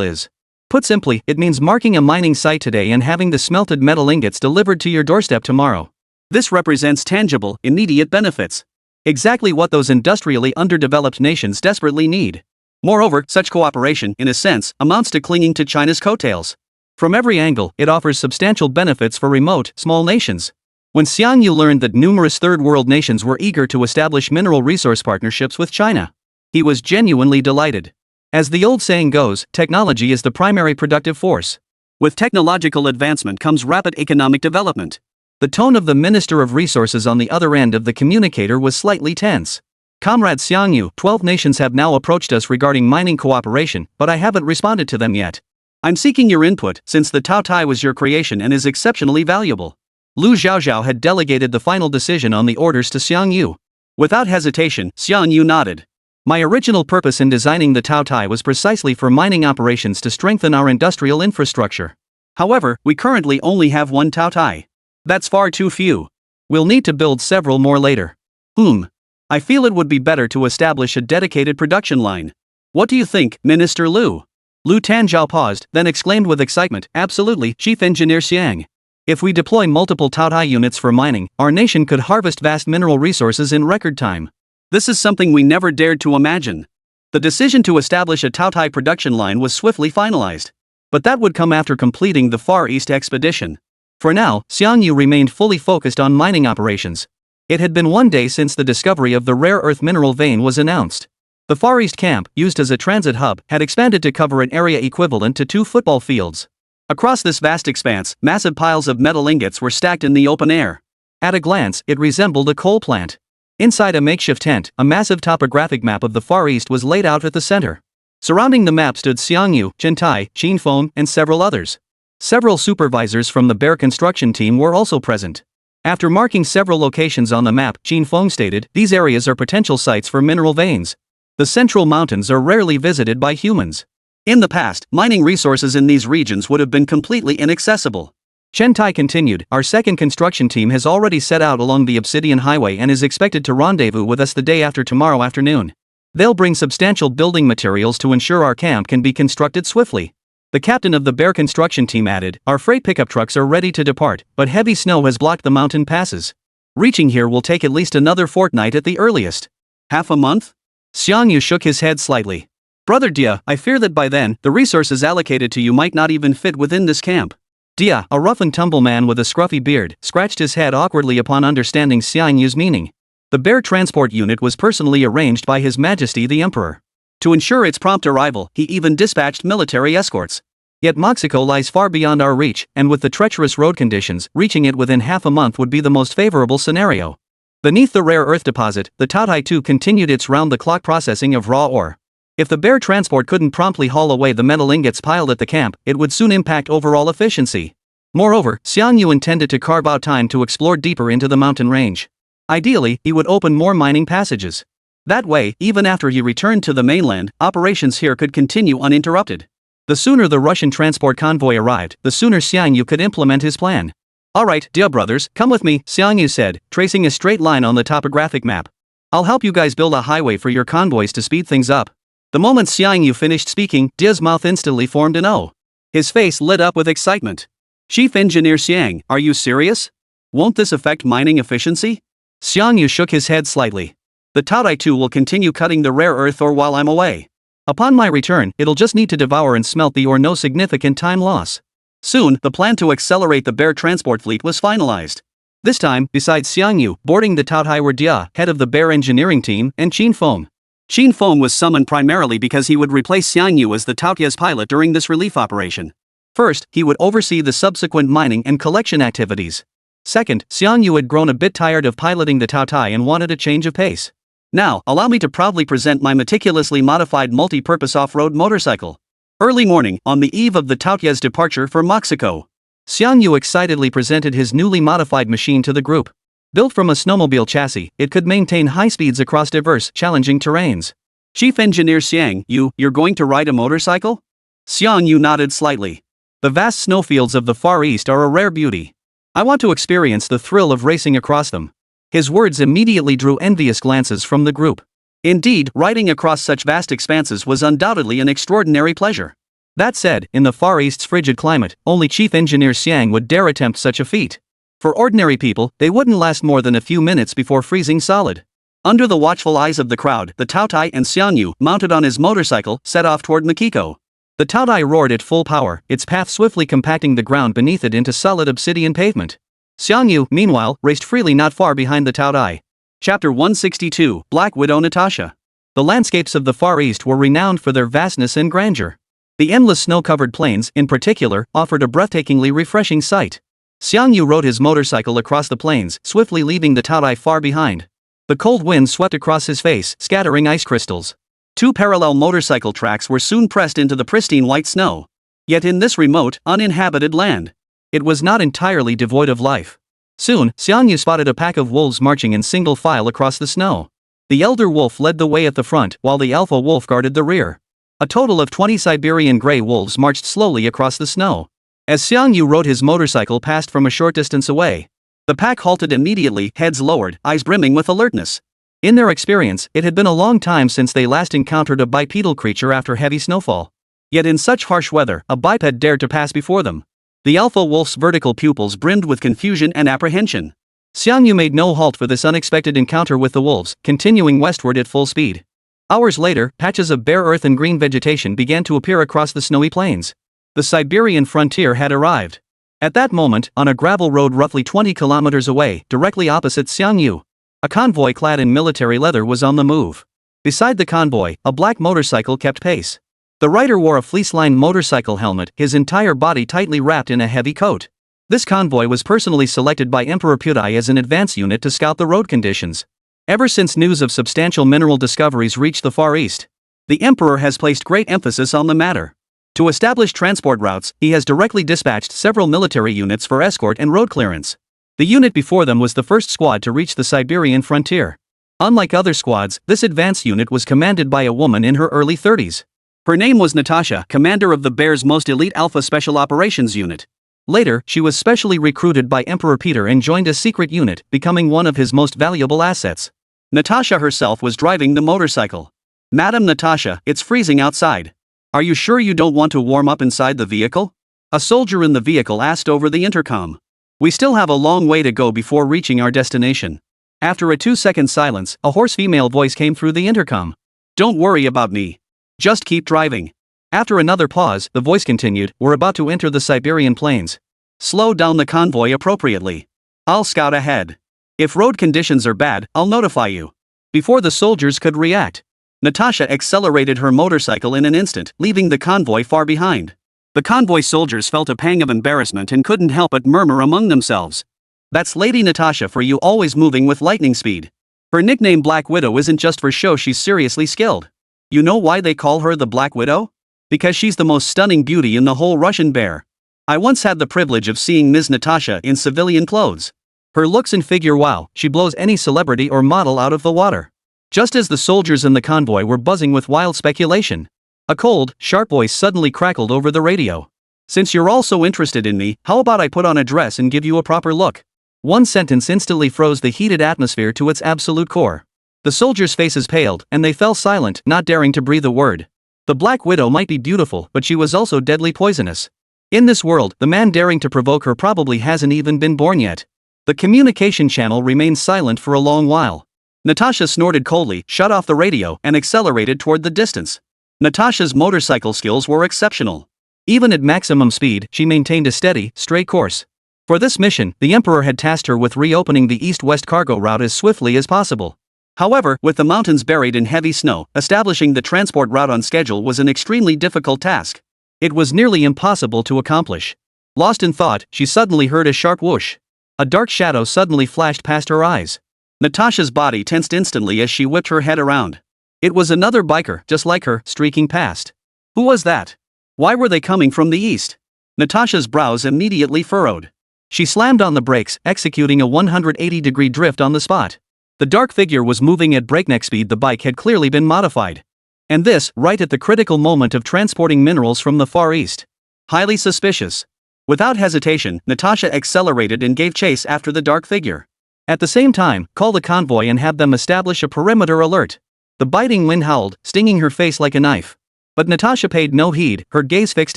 is. Put simply, it means marking a mining site today and having the smelted metal ingots delivered to your doorstep tomorrow. This represents tangible, immediate benefits. Exactly what those industrially underdeveloped nations desperately need. Moreover, such cooperation, in a sense, amounts to clinging to China's coattails. From every angle, it offers substantial benefits for remote, small nations. When Xiang Yu learned that numerous third-world nations were eager to establish mineral resource partnerships with China, he was genuinely delighted. As the old saying goes, technology is the primary productive force. With technological advancement comes rapid economic development. The tone of the Minister of Resources on the other end of the communicator was slightly tense. Comrade Xiang Yu, 12 nations have now approached us regarding mining cooperation, but I haven't responded to them yet. I'm seeking your input, since the Taotai was your creation and is exceptionally valuable. Lu Xiaoxiao had delegated the final decision on the orders to Xiang Yu. Without hesitation, Xiang Yu nodded. My original purpose in designing the Taotai was precisely for mining operations to strengthen our industrial infrastructure. However, we currently only have one Taotai. That's far too few. We'll need to build several more later. I feel it would be better to establish a dedicated production line. What do you think, Minister Liu? Liu Tanzhao paused, then exclaimed with excitement, absolutely, Chief Engineer Xiang. If we deploy multiple Taotai units for mining, our nation could harvest vast mineral resources in record time. This is something we never dared to imagine. The decision to establish a Taotai production line was swiftly finalized. But that would come after completing the Far East expedition. For now, Xiang Yu remained fully focused on mining operations. It had been 1 day since the discovery of the rare earth mineral vein was announced. The Far East camp, used as a transit hub, had expanded to cover an area equivalent to 2 football fields. Across this vast expanse, massive piles of metal ingots were stacked in the open air. At a glance, it resembled a coal plant. Inside a makeshift tent, a massive topographic map of the Far East was laid out at the center. Surrounding the map stood Xiangyu, Chentai, Qinfeng, and several others. Several supervisors from the Bear construction team were also present. After marking several locations on the map, Qinfeng stated, "These areas are potential sites for mineral veins. The central mountains are rarely visited by humans. In the past, mining resources in these regions would have been completely inaccessible." Chentai continued, "Our second construction team has already set out along the Obsidian Highway and is expected to rendezvous with us the day after tomorrow afternoon. They'll bring substantial building materials to ensure our camp can be constructed swiftly." The captain of the Bear construction team added, "Our freight pickup trucks are ready to depart, but heavy snow has blocked the mountain passes. Reaching here will take at least another fortnight at the earliest." "Half a month?" Xiangyu shook his head slightly. "Brother Dia, I fear that by then, the resources allocated to you might not even fit within this camp." Dia, a rough and tumble man with a scruffy beard, scratched his head awkwardly upon understanding Xiangyu's meaning. The Bear transport unit was personally arranged by His Majesty the Emperor. To ensure its prompt arrival, he even dispatched military escorts. Yet Mexico lies far beyond our reach, and with the treacherous road conditions, reaching it within half a month would be the most favorable scenario. Beneath the rare earth deposit, the Taotai-2 continued its round-the-clock processing of raw ore. If the Bear transport couldn't promptly haul away the metal ingots piled at the camp, it would soon impact overall efficiency. Moreover, Xiangyu intended to carve out time to explore deeper into the mountain range. Ideally, he would open more mining passages. That way, even after he returned to the mainland, operations here could continue uninterrupted. The sooner the Russian transport convoy arrived, the sooner Xiangyu could implement his plan. "Alright, dear brothers, come with me," Xiangyu said, tracing a straight line on the topographic map. "I'll help you guys build a highway for your convoys to speed things up." The moment Xiangyu finished speaking, Dia's mouth instantly formed an O. His face lit up with excitement. "Chief Engineer Xiang, are you serious? Won't this affect mining efficiency?" Xiangyu shook his head slightly. "The Taotai-2 will continue cutting the rare earth ore while I'm away. Upon my return, it'll just need to devour and smelt the ore, no significant time loss." Soon, the plan to accelerate the Bear transport fleet was finalized. This time, besides Xiangyu, boarding the Taotai were Dia, head of the Bear engineering team, and Qinfeng. Qinfeng was summoned primarily because he would replace Xiangyu as the Taotia's pilot during this relief operation. First, he would oversee the subsequent mining and collection activities. Second, Xiangyu had grown a bit tired of piloting the Taotai and wanted a change of pace. "Now, allow me to proudly present my meticulously modified multi-purpose off-road motorcycle." Early morning, on the eve of the Taotia's departure for Mexico, Xiangyu excitedly presented his newly modified machine to the group. Built from a snowmobile chassis, it could maintain high speeds across diverse, challenging terrains. "Chief Engineer Xiang, you're going to ride a motorcycle?" Xiangyu nodded slightly. "The vast snowfields of the Far East are a rare beauty. I want to experience the thrill of racing across them." His words immediately drew envious glances from the group. Indeed, riding across such vast expanses was undoubtedly an extraordinary pleasure. That said, in the Far East's frigid climate, only Chief Engineer Xiang would dare attempt such a feat. For ordinary people, they wouldn't last more than a few minutes before freezing solid. Under the watchful eyes of the crowd, the Taotai and Xiangyu, mounted on his motorcycle, set off toward Mexico. The Taotai roared at full power, its path swiftly compacting the ground beneath it into solid obsidian pavement. Xiangyu, meanwhile, raced freely not far behind the Taotai. Chapter 162, Black Widow Natasha. The landscapes of the Far East were renowned for their vastness and grandeur. The endless snow-covered plains, in particular, offered a breathtakingly refreshing sight. Xiangyu rode his motorcycle across the plains, swiftly leaving the Taotai far behind. The cold wind swept across his face, scattering ice crystals. 2 parallel motorcycle tracks were soon pressed into the pristine white snow. Yet in this remote, uninhabited land, it was not entirely devoid of life. Soon, Xiangyu spotted a pack of wolves marching in single file across the snow. The elder wolf led the way at the front, while the alpha wolf guarded the rear. A total of 20 Siberian gray wolves marched slowly across the snow. As Xiangyu rode his motorcycle past from a short distance away, the pack halted immediately, heads lowered, eyes brimming with alertness. In their experience, it had been a long time since they last encountered a bipedal creature after heavy snowfall. Yet in such harsh weather, a biped dared to pass before them. The alpha wolf's vertical pupils brimmed with confusion and apprehension. Xiangyu made no halt for this unexpected encounter with the wolves, continuing westward at full speed. Hours later, patches of bare earth and green vegetation began to appear across the snowy plains. The Siberian frontier had arrived. At that moment, on a gravel road roughly 20 kilometers away, directly opposite Xiangyu, A convoy clad in military leather was on the move. Beside the convoy, a black motorcycle kept pace. The rider wore a fleece-lined motorcycle helmet, his entire body tightly wrapped in a heavy coat. This convoy was personally selected by Emperor Putai as an advance unit to scout the road conditions. Ever since news of substantial mineral discoveries reached the Far East, the Emperor has placed great emphasis on the matter. To establish transport routes, he has directly dispatched several military units for escort and road clearance. The unit before them was the first squad to reach the Siberian frontier. Unlike other squads, this advance unit was commanded by a woman in her early 30s. Her name was Natasha, commander of the Bear's most elite Alpha Special Operations Unit. Later, she was specially recruited by Emperor Peter and joined a secret unit, becoming one of his most valuable assets. Natasha herself was driving the motorcycle. "Madam Natasha, it's freezing outside. Are you sure you don't want to warm up inside the vehicle?" A soldier in the vehicle asked over the intercom. "We still have a long way to go before reaching our destination." After a 2-second silence, a hoarse female voice came through the intercom. "Don't worry about me. Just keep driving." After another pause, the voice continued, "We're about to enter the Siberian plains. Slow down the convoy appropriately. I'll scout ahead. If road conditions are bad, I'll notify you." Before the soldiers could react, Natasha accelerated her motorcycle in an instant, leaving the convoy far behind. The convoy soldiers felt a pang of embarrassment and couldn't help but murmur among themselves. "That's Lady Natasha for you, always moving with lightning speed. Her nickname Black Widow isn't just for show, she's seriously skilled. You know why they call her the Black Widow? Because she's the most stunning beauty in the whole Russian Bear. I once had the privilege of seeing Ms. Natasha in civilian clothes. Her looks and figure, wow, she blows any celebrity or model out of the water." Just as the soldiers in the convoy were buzzing with wild speculation, a cold, sharp voice suddenly crackled over the radio. "Since you're all so interested in me, how about I put on a dress and give you a proper look?" One sentence instantly froze the heated atmosphere to its absolute core. The soldiers' faces paled, and they fell silent, not daring to breathe a word. The Black Widow might be beautiful, but she was also deadly poisonous. In this world, the man daring to provoke her probably hasn't even been born yet. The communication channel remained silent for a long while. Natasha snorted coldly, shut off the radio, and accelerated toward the distance. Natasha's motorcycle skills were exceptional. Even at maximum speed, she maintained a steady, straight course. For this mission, the Emperor had tasked her with reopening the east-west cargo route as swiftly as possible. However, with the mountains buried in heavy snow, establishing the transport route on schedule was an extremely difficult task. It was nearly impossible to accomplish. Lost in thought, she suddenly heard a sharp whoosh. A dark shadow suddenly flashed past her eyes. Natasha's body tensed instantly as she whipped her head around. It was another biker, just like her, streaking past. Who was that? Why were they coming from the east? Natasha's brows immediately furrowed. She slammed on the brakes, executing a 180-degree drift on the spot. The dark figure was moving at breakneck speed. The bike had clearly been modified. And this, right at the critical moment of transporting minerals from the Far East. Highly suspicious. Without hesitation, Natasha accelerated and gave chase after the dark figure. At the same time, call the convoy and have them establish a perimeter alert. The biting wind howled, stinging her face like a knife. But Natasha paid no heed, her gaze fixed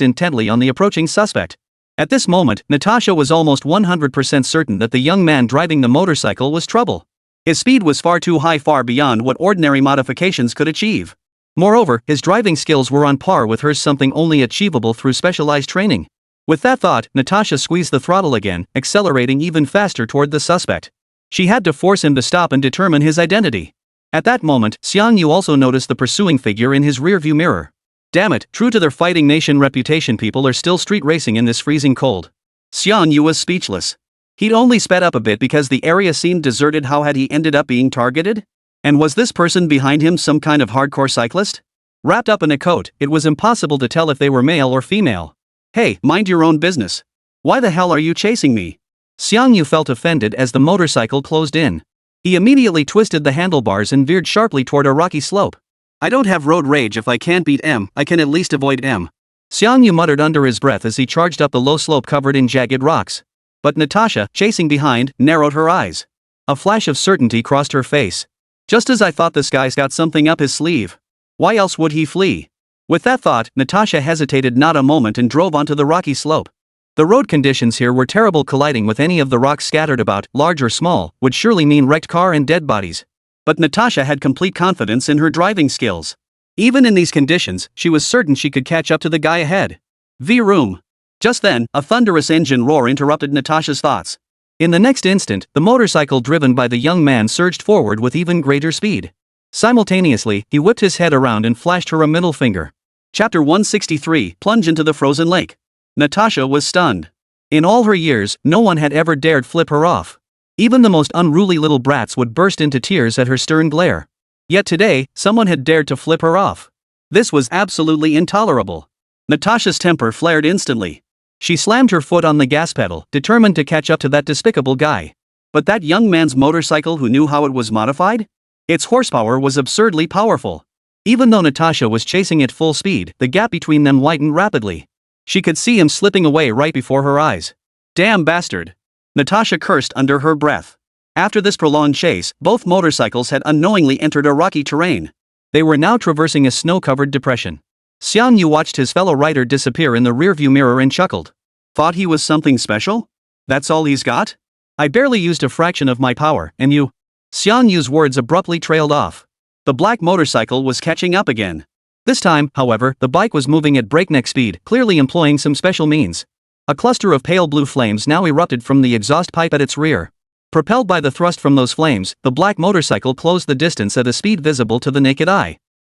intently on the approaching suspect. At this moment, Natasha was almost 100% certain that the young man driving the motorcycle was trouble. His speed was far too high, far beyond what ordinary modifications could achieve. Moreover, his driving skills were on par with hers, something only achievable through specialized training. With that thought, Natasha squeezed the throttle again, accelerating even faster toward the suspect. She had to force him to stop and determine his identity. At that moment, Xiangyu also noticed the pursuing figure in his rearview mirror. Damn it, true to their fighting nation reputation, people are still street racing in this freezing cold. Xiangyu was speechless. He'd only sped up a bit because the area seemed deserted. How had he ended up being targeted? And was this person behind him some kind of hardcore cyclist? Wrapped up in a coat, it was impossible to tell if they were male or female. "Hey, mind your own business. Why the hell are you chasing me?" Xiangyu felt offended as the motorcycle closed in. He immediately twisted the handlebars and veered sharply toward a rocky slope. "I don't have road rage. If I can't beat M, I can at least avoid M." Xiangyu muttered under his breath as he charged up the low slope covered in jagged rocks. But Natasha, chasing behind, narrowed her eyes. A flash of certainty crossed her face. "Just as I thought, this guy's got something up his sleeve. Why else would he flee?" With that thought, Natasha hesitated not a moment and drove onto the rocky slope. The road conditions here were terrible. Colliding with any of the rocks scattered about, large or small, would surely mean wrecked car and dead bodies. But Natasha had complete confidence in her driving skills. Even in these conditions, she was certain she could catch up to the guy ahead. Vroom. Just then, a thunderous engine roar interrupted Natasha's thoughts. In the next instant, the motorcycle driven by the young man surged forward with even greater speed. Simultaneously, he whipped his head around and flashed her a middle finger. Chapter 163, Plunge into the Frozen Lake. Natasha was stunned. In all her years, no one had ever dared flip her off. Even the most unruly little brats would burst into tears at her stern glare. Yet today, someone had dared to flip her off. This was absolutely intolerable. Natasha's temper flared instantly. She slammed her foot on the gas pedal, determined to catch up to that despicable guy. But that young man's motorcycle who knew how it was modified? Its horsepower was absurdly powerful. Even though Natasha was chasing at full speed, the gap between them widened rapidly. She could see him slipping away right before her eyes. Damn bastard! Natasha cursed under her breath. After this prolonged chase, both motorcycles had unknowingly entered a rocky terrain. They were now traversing a snow-covered depression. TianGou watched his fellow rider disappear in the rearview mirror and chuckled. Thought he was something special? That's all he's got? I barely used a fraction of my power, and you... TianGou's words abruptly trailed off. The black motorcycle was catching up again. This time, however, the bike was moving at breakneck speed, clearly employing some special means. A cluster of pale blue flames now erupted from the exhaust pipe at its rear. Propelled by the thrust from those flames, the black motorcycle closed the distance at a speed visible to the naked eye.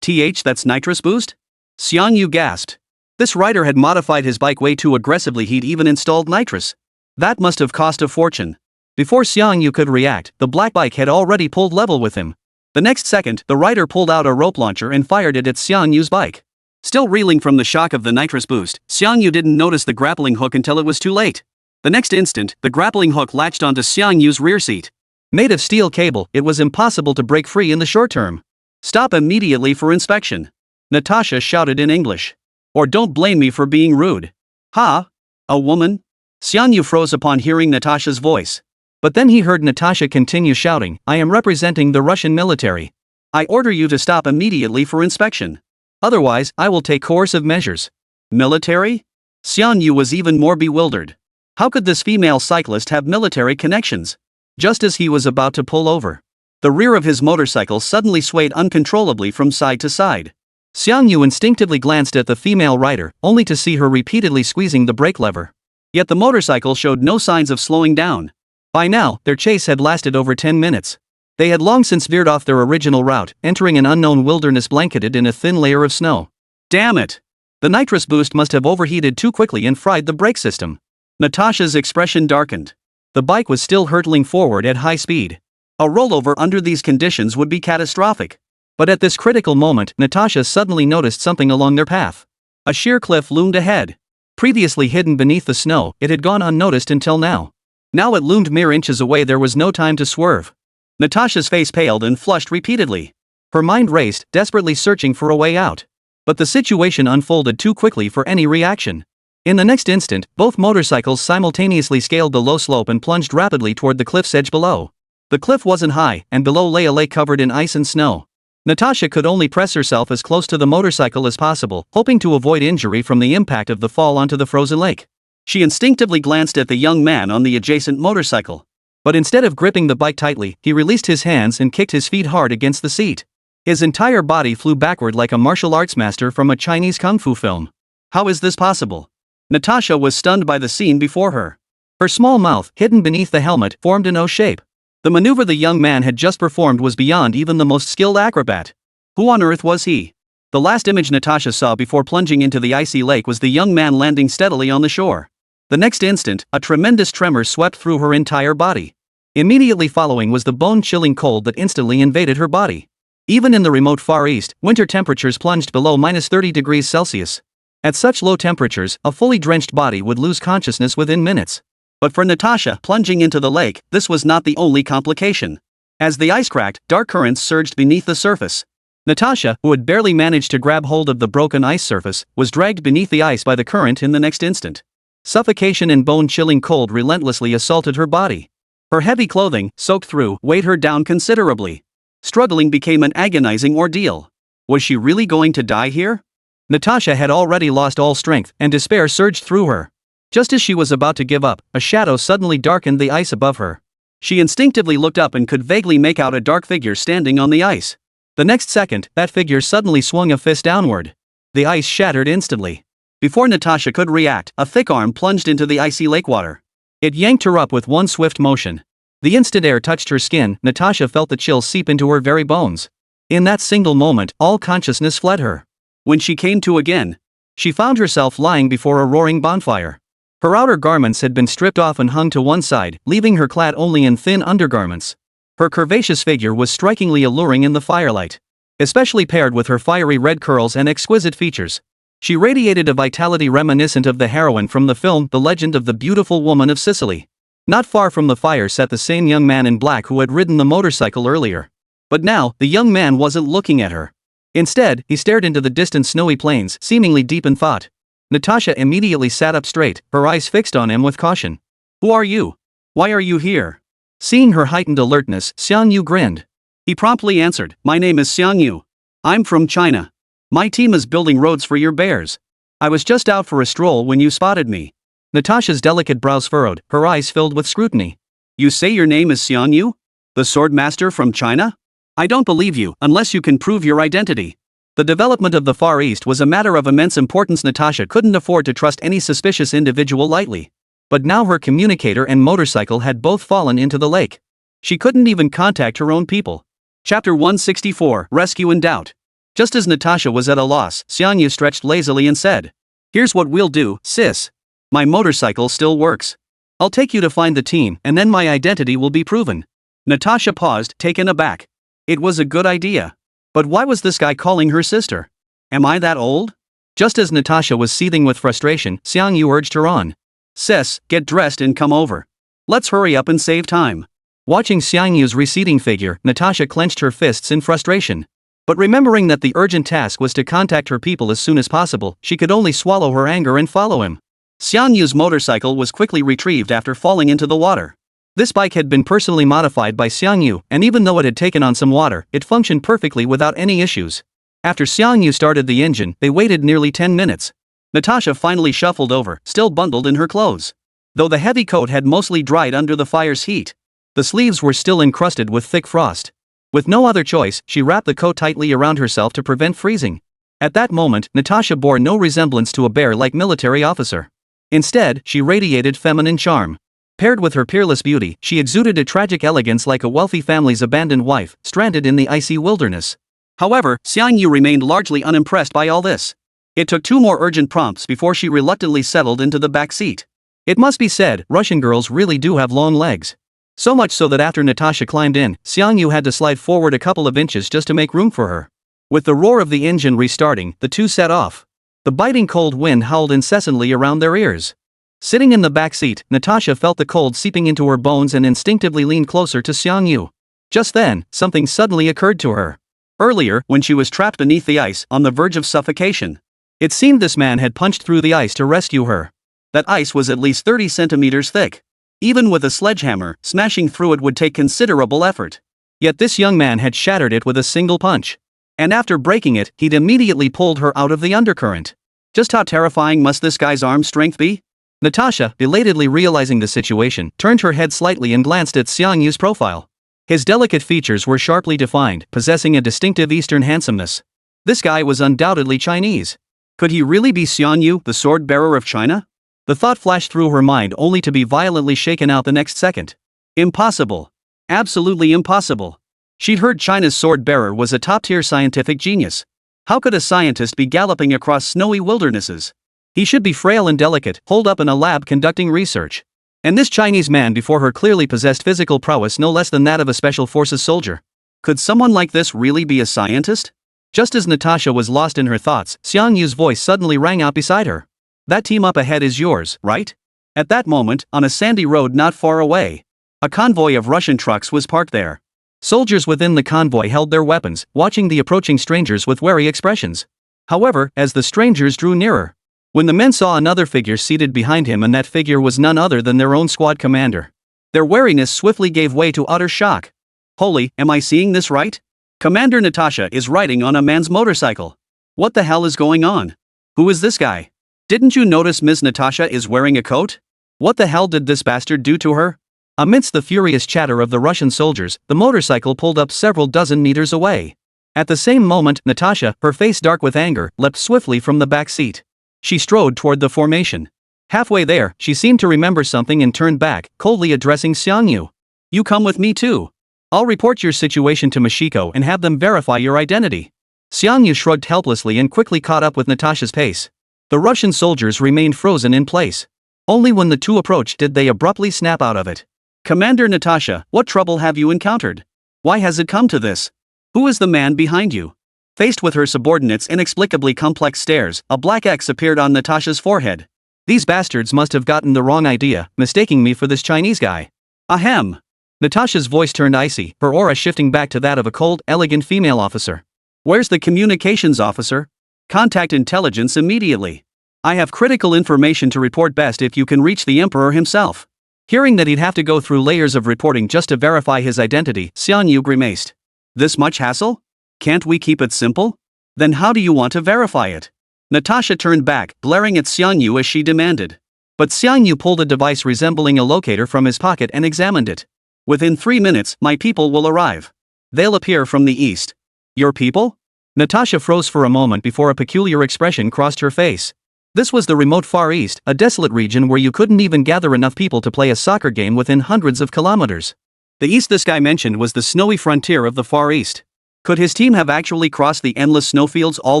That's nitrous boost? TianGou gasped. This rider had modified his bike way too aggressively. He'd even installed nitrous. That must have cost a fortune. Before TianGou could react, the black bike had already pulled level with him. The next second, the rider pulled out a rope launcher and fired it at TianGou's bike. Still reeling from the shock of the nitrous boost, TianGou didn't notice the grappling hook until it was too late. The next instant, the grappling hook latched onto TianGou's rear seat. Made of steel cable, it was impossible to break free in the short term. Stop immediately for inspection. Natasha shouted in English. Or don't blame me for being rude. Ha? A woman? TianGou froze upon hearing Natasha's voice. But then he heard Natasha continue shouting, I am representing the Russian military. I order you to stop immediately for inspection. Otherwise, I will take coercive measures. Military? TianGou was even more bewildered. How could this female cyclist have military connections? Just as he was about to pull over, the rear of his motorcycle suddenly swayed uncontrollably from side to side. TianGou instinctively glanced at the female rider, only to see her repeatedly squeezing the brake lever. Yet the motorcycle showed no signs of slowing down. By now, their chase had lasted over 10 minutes. They had long since veered off their original route, entering an unknown wilderness blanketed in a thin layer of snow. Damn it! The nitrous boost must have overheated too quickly and fried the brake system. Natasha's expression darkened. The bike was still hurtling forward at high speed. A rollover under these conditions would be catastrophic. But at this critical moment, Natasha suddenly noticed something along their path. A sheer cliff loomed ahead. Previously hidden beneath the snow, it had gone unnoticed until now. Now it loomed mere inches away. There was no time to swerve. Natasha's face paled and flushed repeatedly. Her mind raced, desperately searching for a way out. But the situation unfolded too quickly for any reaction. In the next instant, both motorcycles simultaneously scaled the low slope and plunged rapidly toward the cliff's edge below. The cliff wasn't high, and below lay a lake covered in ice and snow. Natasha could only press herself as close to the motorcycle as possible, hoping to avoid injury from the impact of the fall onto the frozen lake. She instinctively glanced at the young man on the adjacent motorcycle. But instead of gripping the bike tightly, he released his hands and kicked his feet hard against the seat. His entire body flew backward like a martial arts master from a Chinese kung fu film. How is this possible? Natasha was stunned by the scene before her. Her small mouth, hidden beneath the helmet, formed an O shape. The maneuver the young man had just performed was beyond even the most skilled acrobat. Who on earth was he? The last image Natasha saw before plunging into the icy lake was the young man landing steadily on the shore. The next instant, a tremendous tremor swept through her entire body. Immediately following was the bone-chilling cold that instantly invaded her body. Even in the remote Far East, winter temperatures plunged below -30 degrees Celsius. At such low temperatures, a fully drenched body would lose consciousness within minutes. But for Natasha, plunging into the lake, this was not the only complication. As the ice cracked, dark currents surged beneath the surface. Natasha, who had barely managed to grab hold of the broken ice surface, was dragged beneath the ice by the current in the next instant. Suffocation and bone-chilling cold relentlessly assaulted her body. Her heavy clothing, soaked through, weighed her down considerably. Struggling became an agonizing ordeal. Was she really going to die here? Natasha had already lost all strength, and despair surged through her. Just as she was about to give up, a shadow suddenly darkened the ice above her. She instinctively looked up and could vaguely make out a dark figure standing on the ice. The next second, that figure suddenly swung a fist downward. The ice shattered instantly. Before Natasha could react, a thick arm plunged into the icy lake water. It yanked her up with one swift motion. The instant air touched her skin, Natasha felt the chill seep into her very bones. In that single moment, all consciousness fled her. When she came to again, she found herself lying before a roaring bonfire. Her outer garments had been stripped off and hung to one side, leaving her clad only in thin undergarments. Her curvaceous figure was strikingly alluring in the firelight, especially paired with her fiery red curls and exquisite features. She radiated a vitality reminiscent of the heroine from the film The Legend of the Beautiful Woman of Sicily. Not far from the fire sat the same young man in black who had ridden the motorcycle earlier. But now, the young man wasn't looking at her. Instead, he stared into the distant snowy plains, seemingly deep in thought. Natasha immediately sat up straight, her eyes fixed on him with caution. "Who are you? Why are you here?" Seeing her heightened alertness, Xiangyu grinned. He promptly answered, "My name is Xiangyu. I'm from China. My team is building roads for your bears. I was just out for a stroll when you spotted me." Natasha's delicate brows furrowed, her eyes filled with scrutiny. "You say your name is Xiangyu? The sword master from China? I don't believe you, unless you can prove your identity." The development of the Far East was a matter of immense importance. Natasha couldn't afford to trust any suspicious individual lightly. But now her communicator and motorcycle had both fallen into the lake. She couldn't even contact her own people. Chapter 164, Rescue in Doubt. Just as Natasha was at a loss, Xiangyu stretched lazily and said, "Here's what we'll do, sis. My motorcycle still works. I'll take you to find the team, and then my identity will be proven." Natasha paused, taken aback. It was a good idea. But why was this guy calling her sister? Am I that old? Just as Natasha was seething with frustration, Xiangyu urged her on. "Sis, get dressed and come over. Let's hurry up and save time." Watching Xiangyu's receding figure, Natasha clenched her fists in frustration. But remembering that the urgent task was to contact her people as soon as possible, she could only swallow her anger and follow him. Xiangyu's motorcycle was quickly retrieved after falling into the water. This bike had been personally modified by Xiangyu, and even though it had taken on some water, it functioned perfectly without any issues. After Xiangyu started the engine, they waited nearly 10 minutes. Natasha finally shuffled over, still bundled in her clothes. Though the heavy coat had mostly dried under the fire's heat, the sleeves were still encrusted with thick frost. With no other choice, she wrapped the coat tightly around herself to prevent freezing. At that moment, Natasha bore no resemblance to a bear-like military officer. Instead, she radiated feminine charm. Paired with her peerless beauty, she exuded a tragic elegance like a wealthy family's abandoned wife, stranded in the icy wilderness. However, Xiangyu remained largely unimpressed by all this. It took 2 more urgent prompts before she reluctantly settled into the back seat. It must be said, Russian girls really do have long legs. So much so that after Natasha climbed in, Xiangyu had to slide forward a couple of inches just to make room for her. With the roar of the engine restarting, the two set off. The biting cold wind howled incessantly around their ears. Sitting in the back seat, Natasha felt the cold seeping into her bones and instinctively leaned closer to Xiangyu. Just then, something suddenly occurred to her. Earlier, when she was trapped beneath the ice, on the verge of suffocation, it seemed this man had punched through the ice to rescue her. That ice was at least 30 centimeters thick. Even with a sledgehammer, smashing through it would take considerable effort. Yet this young man had shattered it with a single punch. And after breaking it, he'd immediately pulled her out of the undercurrent. Just how terrifying must this guy's arm strength be? Natasha, belatedly realizing the situation, turned her head slightly and glanced at Xiangyu's profile. His delicate features were sharply defined, possessing a distinctive Eastern handsomeness. This guy was undoubtedly Chinese. Could he really be Xiangyu, the sword-bearer of China? The thought flashed through her mind only to be violently shaken out the next second. Impossible. Absolutely impossible. She'd heard China's sword-bearer was a top-tier scientific genius. How could a scientist be galloping across snowy wildernesses? He should be frail and delicate, holed up in a lab conducting research. And this Chinese man before her clearly possessed physical prowess no less than that of a special forces soldier. Could someone like this really be a scientist? Just as Natasha was lost in her thoughts, Xiangyu's voice suddenly rang out beside her. "That team up ahead is yours, right?" At that moment, on a sandy road not far away, a convoy of Russian trucks was parked there. Soldiers within the convoy held their weapons, watching the approaching strangers with wary expressions. However, as the strangers drew nearer, when the men saw another figure seated behind him, and that figure was none other than their own squad commander, their wariness swiftly gave way to utter shock. Holy, am I seeing this right? Commander Natasha is riding on a man's motorcycle. What the hell is going on? Who is this guy? Didn't you notice Ms. Natasha is wearing a coat? What the hell did this bastard do to her? Amidst the furious chatter of the Russian soldiers, the motorcycle pulled up several dozen meters away. At the same moment, Natasha, her face dark with anger, leapt swiftly from the back seat. She strode toward the formation. Halfway there, she seemed to remember something and turned back, coldly addressing Xiangyu. You come with me too. I'll report your situation to Mashiko and have them verify your identity. Xiangyu shrugged helplessly and quickly caught up with Natasha's pace. The Russian soldiers remained frozen in place. Only when the two approached did they abruptly snap out of it. Commander Natasha, what trouble have you encountered? Why has it come to this? Who is the man behind you? Faced with her subordinates' inexplicably complex stares, a black X appeared on Natasha's forehead. These bastards must have gotten the wrong idea, mistaking me for this Chinese guy. Ahem. Natasha's voice turned icy, her aura shifting back to that of a cold, elegant female officer. Where's the communications officer? Contact intelligence immediately. I have critical information to report best if you can reach the Emperor himself. Hearing that he'd have to go through layers of reporting just to verify his identity, Xiangyu grimaced. This much hassle? Can't we keep it simple? Then how do you want to verify it? Natasha turned back, glaring at Xiangyu as she demanded. But Xiangyu pulled a device resembling a locator from his pocket and examined it. Within 3 minutes, my people will arrive. They'll appear from the east. Your people? Natasha froze for a moment before a peculiar expression crossed her face. This was the remote Far East, a desolate region where you couldn't even gather enough people to play a soccer game within hundreds of kilometers. The east this guy mentioned was the snowy frontier of the Far East. Could his team have actually crossed the endless snowfields all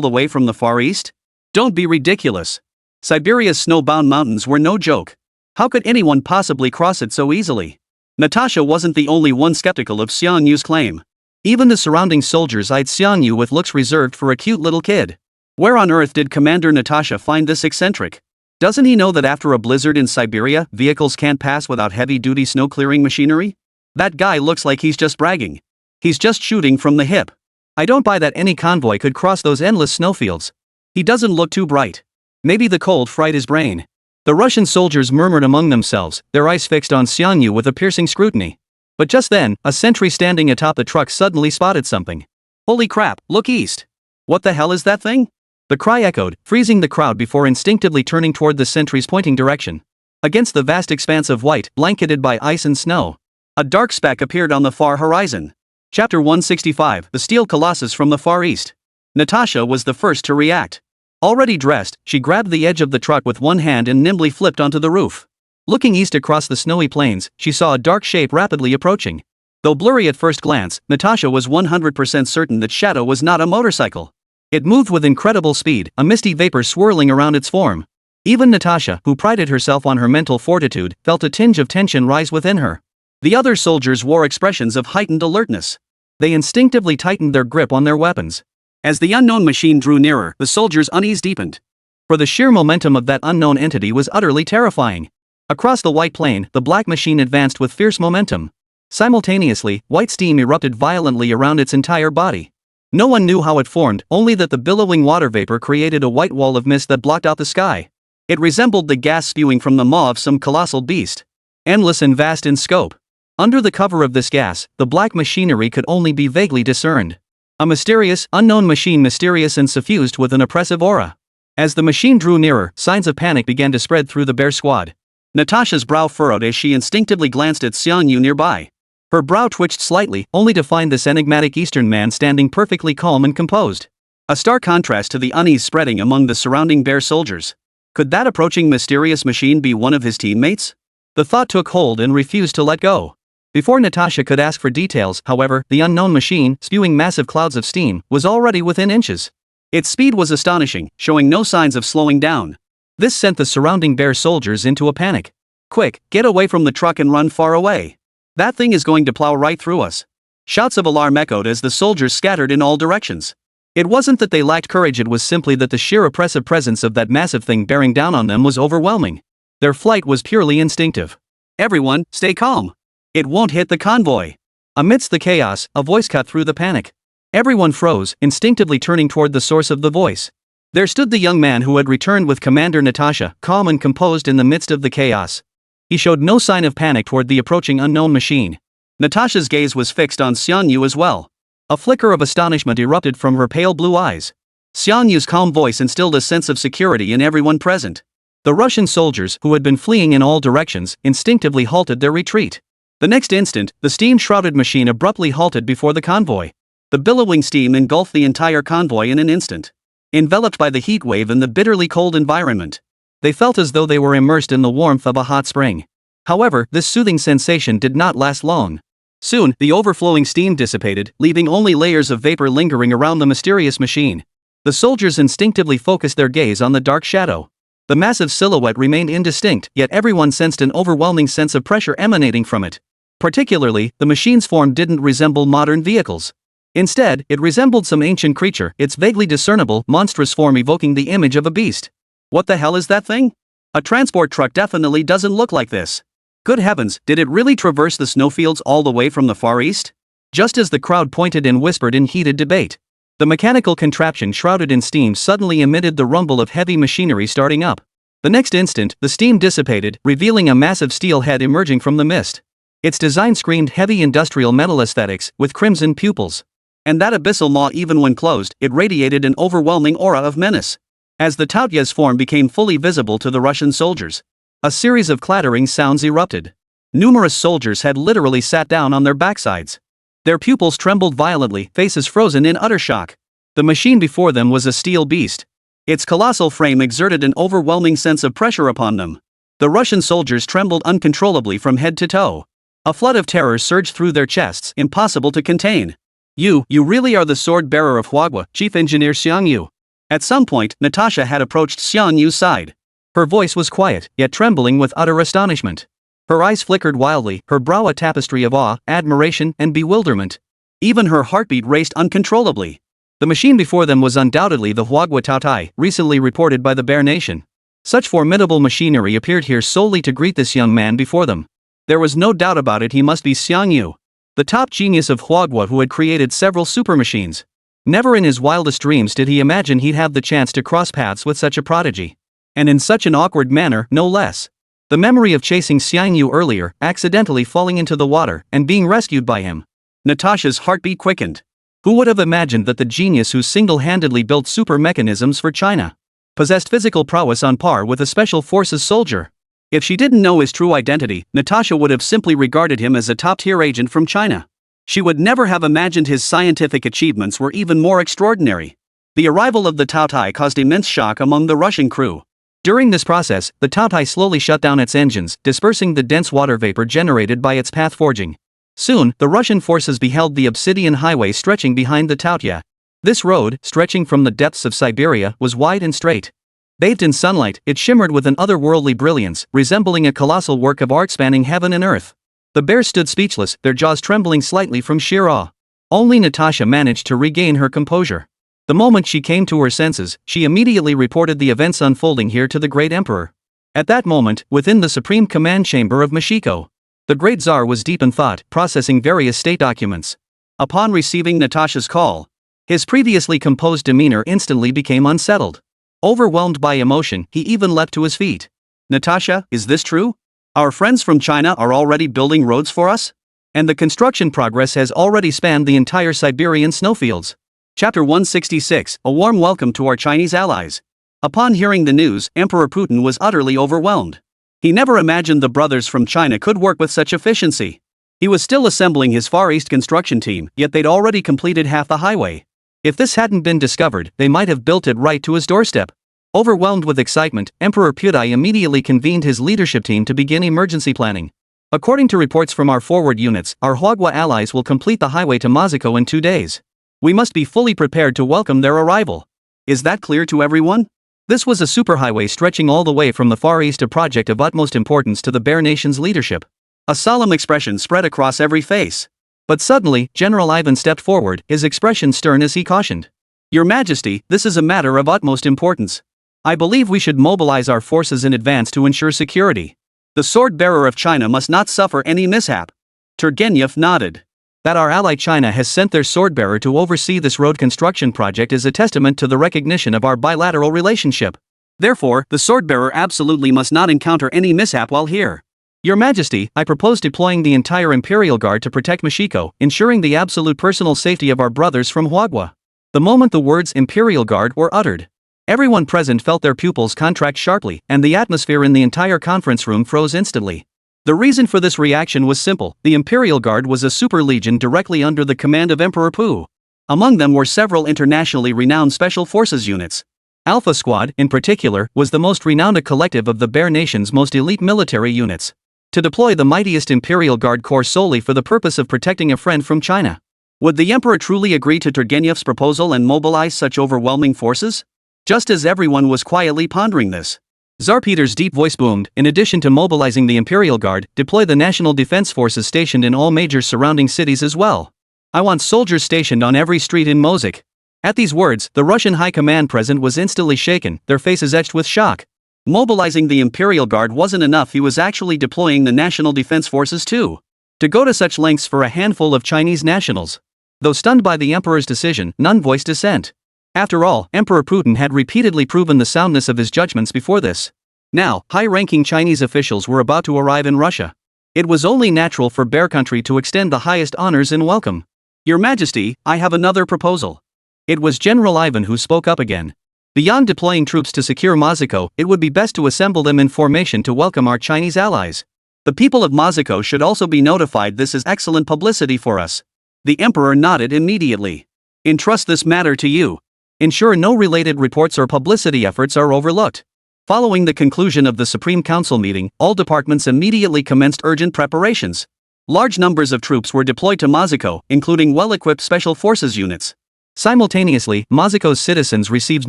the way from the Far East? Don't be ridiculous. Siberia's snowbound mountains were no joke. How could anyone possibly cross it so easily? Natasha wasn't the only one skeptical of Xiangyu's claim. Even the surrounding soldiers eyed Xiangyu with looks reserved for a cute little kid. Where on earth did Commander Natasha find this eccentric? Doesn't he know that after a blizzard in Siberia, vehicles can't pass without heavy-duty snow-clearing machinery? That guy looks like he's just bragging. He's just shooting from the hip. I don't buy that any convoy could cross those endless snowfields. He doesn't look too bright. Maybe the cold fried his brain. The Russian soldiers murmured among themselves, their eyes fixed on Xiangyu with a piercing scrutiny. But just then, a sentry standing atop the truck suddenly spotted something. Holy crap, look east! What the hell is that thing? The cry echoed, freezing the crowd before instinctively turning toward the sentry's pointing direction. Against the vast expanse of white, blanketed by ice and snow, a dark speck appeared on the far horizon. Chapter 165, The Steel Colossus from the Far East. Natasha was the first to react. Already dressed, she grabbed the edge of the truck with one hand and nimbly flipped onto the roof. Looking east across the snowy plains, she saw a dark shape rapidly approaching. Though blurry at first glance, Natasha was 100% certain that Shadow was not a motorcycle. It moved with incredible speed, a misty vapor swirling around its form. Even Natasha, who prided herself on her mental fortitude, felt a tinge of tension rise within her. The other soldiers wore expressions of heightened alertness. They instinctively tightened their grip on their weapons. As the unknown machine drew nearer, the soldiers' unease deepened. For the sheer momentum of that unknown entity was utterly terrifying. Across the white plain, the black machine advanced with fierce momentum. Simultaneously, white steam erupted violently around its entire body. No one knew how it formed, only that the billowing water vapor created a white wall of mist that blocked out the sky. It resembled the gas spewing from the maw of some colossal beast. Endless and vast in scope. Under the cover of this gas, the black machinery could only be vaguely discerned. A mysterious, unknown machine, mysterious and suffused with an oppressive aura. As the machine drew nearer, signs of panic began to spread through the bear squad. Natasha's brow furrowed as she instinctively glanced at Xiangyu nearby. Her brow twitched slightly, only to find this enigmatic Eastern man standing perfectly calm and composed. A stark contrast to the unease spreading among the surrounding bear soldiers. Could that approaching mysterious machine be one of his teammates? The thought took hold and refused to let go. Before Natasha could ask for details, however, the unknown machine, spewing massive clouds of steam, was already within inches. Its speed was astonishing, showing no signs of slowing down. This sent the surrounding bear soldiers into a panic. Quick, get away from the truck and run far away. That thing is going to plow right through us. Shouts of alarm echoed as the soldiers scattered in all directions. It wasn't that they lacked courage, it was simply that the sheer oppressive presence of that massive thing bearing down on them was overwhelming. Their flight was purely instinctive. Everyone, stay calm. It won't hit the convoy. Amidst the chaos, a voice cut through the panic. Everyone froze, instinctively turning toward the source of the voice. There stood the young man who had returned with Commander Natasha, calm and composed in the midst of the chaos. He showed no sign of panic toward the approaching unknown machine. Natasha's gaze was fixed on Xiangyu as well. A flicker of astonishment erupted from her pale blue eyes. Xiangyu's calm voice instilled a sense of security in everyone present. The Russian soldiers, who had been fleeing in all directions, instinctively halted their retreat. The next instant, the steam-shrouded machine abruptly halted before the convoy. The billowing steam engulfed the entire convoy in an instant. Enveloped by the heat wave and the bitterly cold environment, They felt as though they were immersed in the warmth of a hot spring. However, this soothing sensation did not last long. Soon, the overflowing steam dissipated, leaving only layers of vapor lingering around the mysterious machine. The soldiers instinctively focused their gaze on the dark shadow. The massive silhouette remained indistinct, yet everyone sensed an overwhelming sense of pressure emanating from it. Particularly, the machine's form didn't resemble modern vehicles. Instead, it resembled some ancient creature, its vaguely discernible, monstrous form evoking the image of a beast. What the hell is that thing? A transport truck definitely doesn't look like this. Good heavens, did it really traverse the snowfields all the way from the Far East? Just as the crowd pointed and whispered in heated debate, the mechanical contraption shrouded in steam suddenly emitted the rumble of heavy machinery starting up. The next instant, the steam dissipated, revealing a massive steel head emerging from the mist. Its design screamed heavy industrial metal aesthetics, with crimson pupils. And that abyssal maw, even when closed, it radiated an overwhelming aura of menace. As the Tautya's form became fully visible to the Russian soldiers, a series of clattering sounds erupted. Numerous soldiers had literally sat down on their backsides. Their pupils trembled violently, faces frozen in utter shock. The machine before them was a steel beast. Its colossal frame exerted an overwhelming sense of pressure upon them. The Russian soldiers trembled uncontrollably from head to toe. A flood of terror surged through their chests, impossible to contain. You really are the sword-bearer of Huagua, Chief Engineer Xiangyu. At some point, Natasha had approached Xiangyu's side. Her voice was quiet, yet trembling with utter astonishment. Her eyes flickered wildly, her brow a tapestry of awe, admiration, and bewilderment. Even her heartbeat raced uncontrollably. The machine before them was undoubtedly the Huagua Taotai, recently reported by the Bear Nation. Such formidable machinery appeared here solely to greet this young man before them. There was no doubt about it, he must be Xiangyu, the top genius of Huagua who had created several supermachines. Never in his wildest dreams did he imagine he'd have the chance to cross paths with such a prodigy. And in such an awkward manner, no less. The memory of chasing Xiangyu earlier, accidentally falling into the water, and being rescued by him. Natasha's heartbeat quickened. Who would have imagined that the genius who single-handedly built super mechanisms for China possessed physical prowess on par with a special forces soldier? If she didn't know his true identity, Natasha would have simply regarded him as a top-tier agent from China. She would never have imagined his scientific achievements were even more extraordinary. The arrival of the Taotai caused immense shock among the Russian crew. During this process, the Taotai slowly shut down its engines, dispersing the dense water vapor generated by its path forging. Soon, the Russian forces beheld the obsidian highway stretching behind the Taotya. This road, stretching from the depths of Siberia, was wide and straight. Bathed in sunlight, it shimmered with an otherworldly brilliance, resembling a colossal work of art spanning heaven and earth. The bears stood speechless, their jaws trembling slightly from sheer awe. Only Natasha managed to regain her composure. The moment she came to her senses, she immediately reported the events unfolding here to the great emperor. At that moment, within the supreme command chamber of Mexico, the great Tsar was deep in thought, processing various state documents. Upon receiving Natasha's call, his previously composed demeanor instantly became unsettled. Overwhelmed by emotion, he even leapt to his feet. Natasha, is this true? Our friends from China are already building roads for us? And the construction progress has already spanned the entire Siberian snowfields. Chapter 166, A Warm Welcome to Our Chinese Allies. Upon hearing the news, Emperor Putin was utterly overwhelmed. He never imagined the brothers from China could work with such efficiency. He was still assembling his Far East construction team, yet they'd already completed half the highway. If this hadn't been discovered, they might have built it right to his doorstep. Overwhelmed with excitement, Emperor Putai immediately convened his leadership team to begin emergency planning. According to reports from our forward units, our Huagua allies will complete the highway to Moscow in 2 days. We must be fully prepared to welcome their arrival. Is that clear to everyone? This was a superhighway stretching all the way from the Far East, a project of utmost importance to the Bear Nation's leadership. A solemn expression spread across every face. But suddenly, General Ivan stepped forward, his expression stern as he cautioned. Your Majesty, this is a matter of utmost importance. I believe we should mobilize our forces in advance to ensure security. The sword-bearer of China must not suffer any mishap. Turgenev nodded. That our ally China has sent their sword-bearer to oversee this road construction project is a testament to the recognition of our bilateral relationship. Therefore, the sword-bearer absolutely must not encounter any mishap while here. Your Majesty, I propose deploying the entire Imperial Guard to protect Mexico, ensuring the absolute personal safety of our brothers from Huagua. The moment the words Imperial Guard were uttered, everyone present felt their pupils contract sharply, and the atmosphere in the entire conference room froze instantly. The reason for this reaction was simple: the Imperial Guard was a super legion directly under the command of Emperor Pu. Among them were several internationally renowned special forces units. Alpha Squad, in particular, was the most renowned collective of the Bear Nation's most elite military units. To deploy the mightiest Imperial Guard Corps solely for the purpose of protecting a friend from China. Would the Emperor truly agree to Turgenev's proposal and mobilize such overwhelming forces? Just as everyone was quietly pondering this, Tsar Peter's deep voice boomed. In addition to mobilizing the Imperial Guard, deploy the National Defense Forces stationed in all major surrounding cities as well. I want soldiers stationed on every street in Moscow. At these words, the Russian High Command present was instantly shaken, their faces etched with shock. Mobilizing the Imperial Guard wasn't enough, he was actually deploying the National Defense Forces too. To go to such lengths for a handful of Chinese nationals. Though stunned by the Emperor's decision, none voiced dissent. After all, Emperor Putin had repeatedly proven the soundness of his judgments before this. Now, high-ranking Chinese officials were about to arrive in Russia. It was only natural for Bear Country to extend the highest honors in welcome. Your Majesty, I have another proposal. It was General Ivan who spoke up again. Beyond deploying troops to secure Moscow, it would be best to assemble them in formation to welcome our Chinese allies. The people of Moscow should also be notified. This is excellent publicity for us. The Emperor nodded immediately. Entrust this matter to you. Ensure no related reports or publicity efforts are overlooked. Following the conclusion of the Supreme Council meeting, all departments immediately commenced urgent preparations. Large numbers of troops were deployed to Moscow, including well-equipped special forces units. Simultaneously, Moscow's citizens received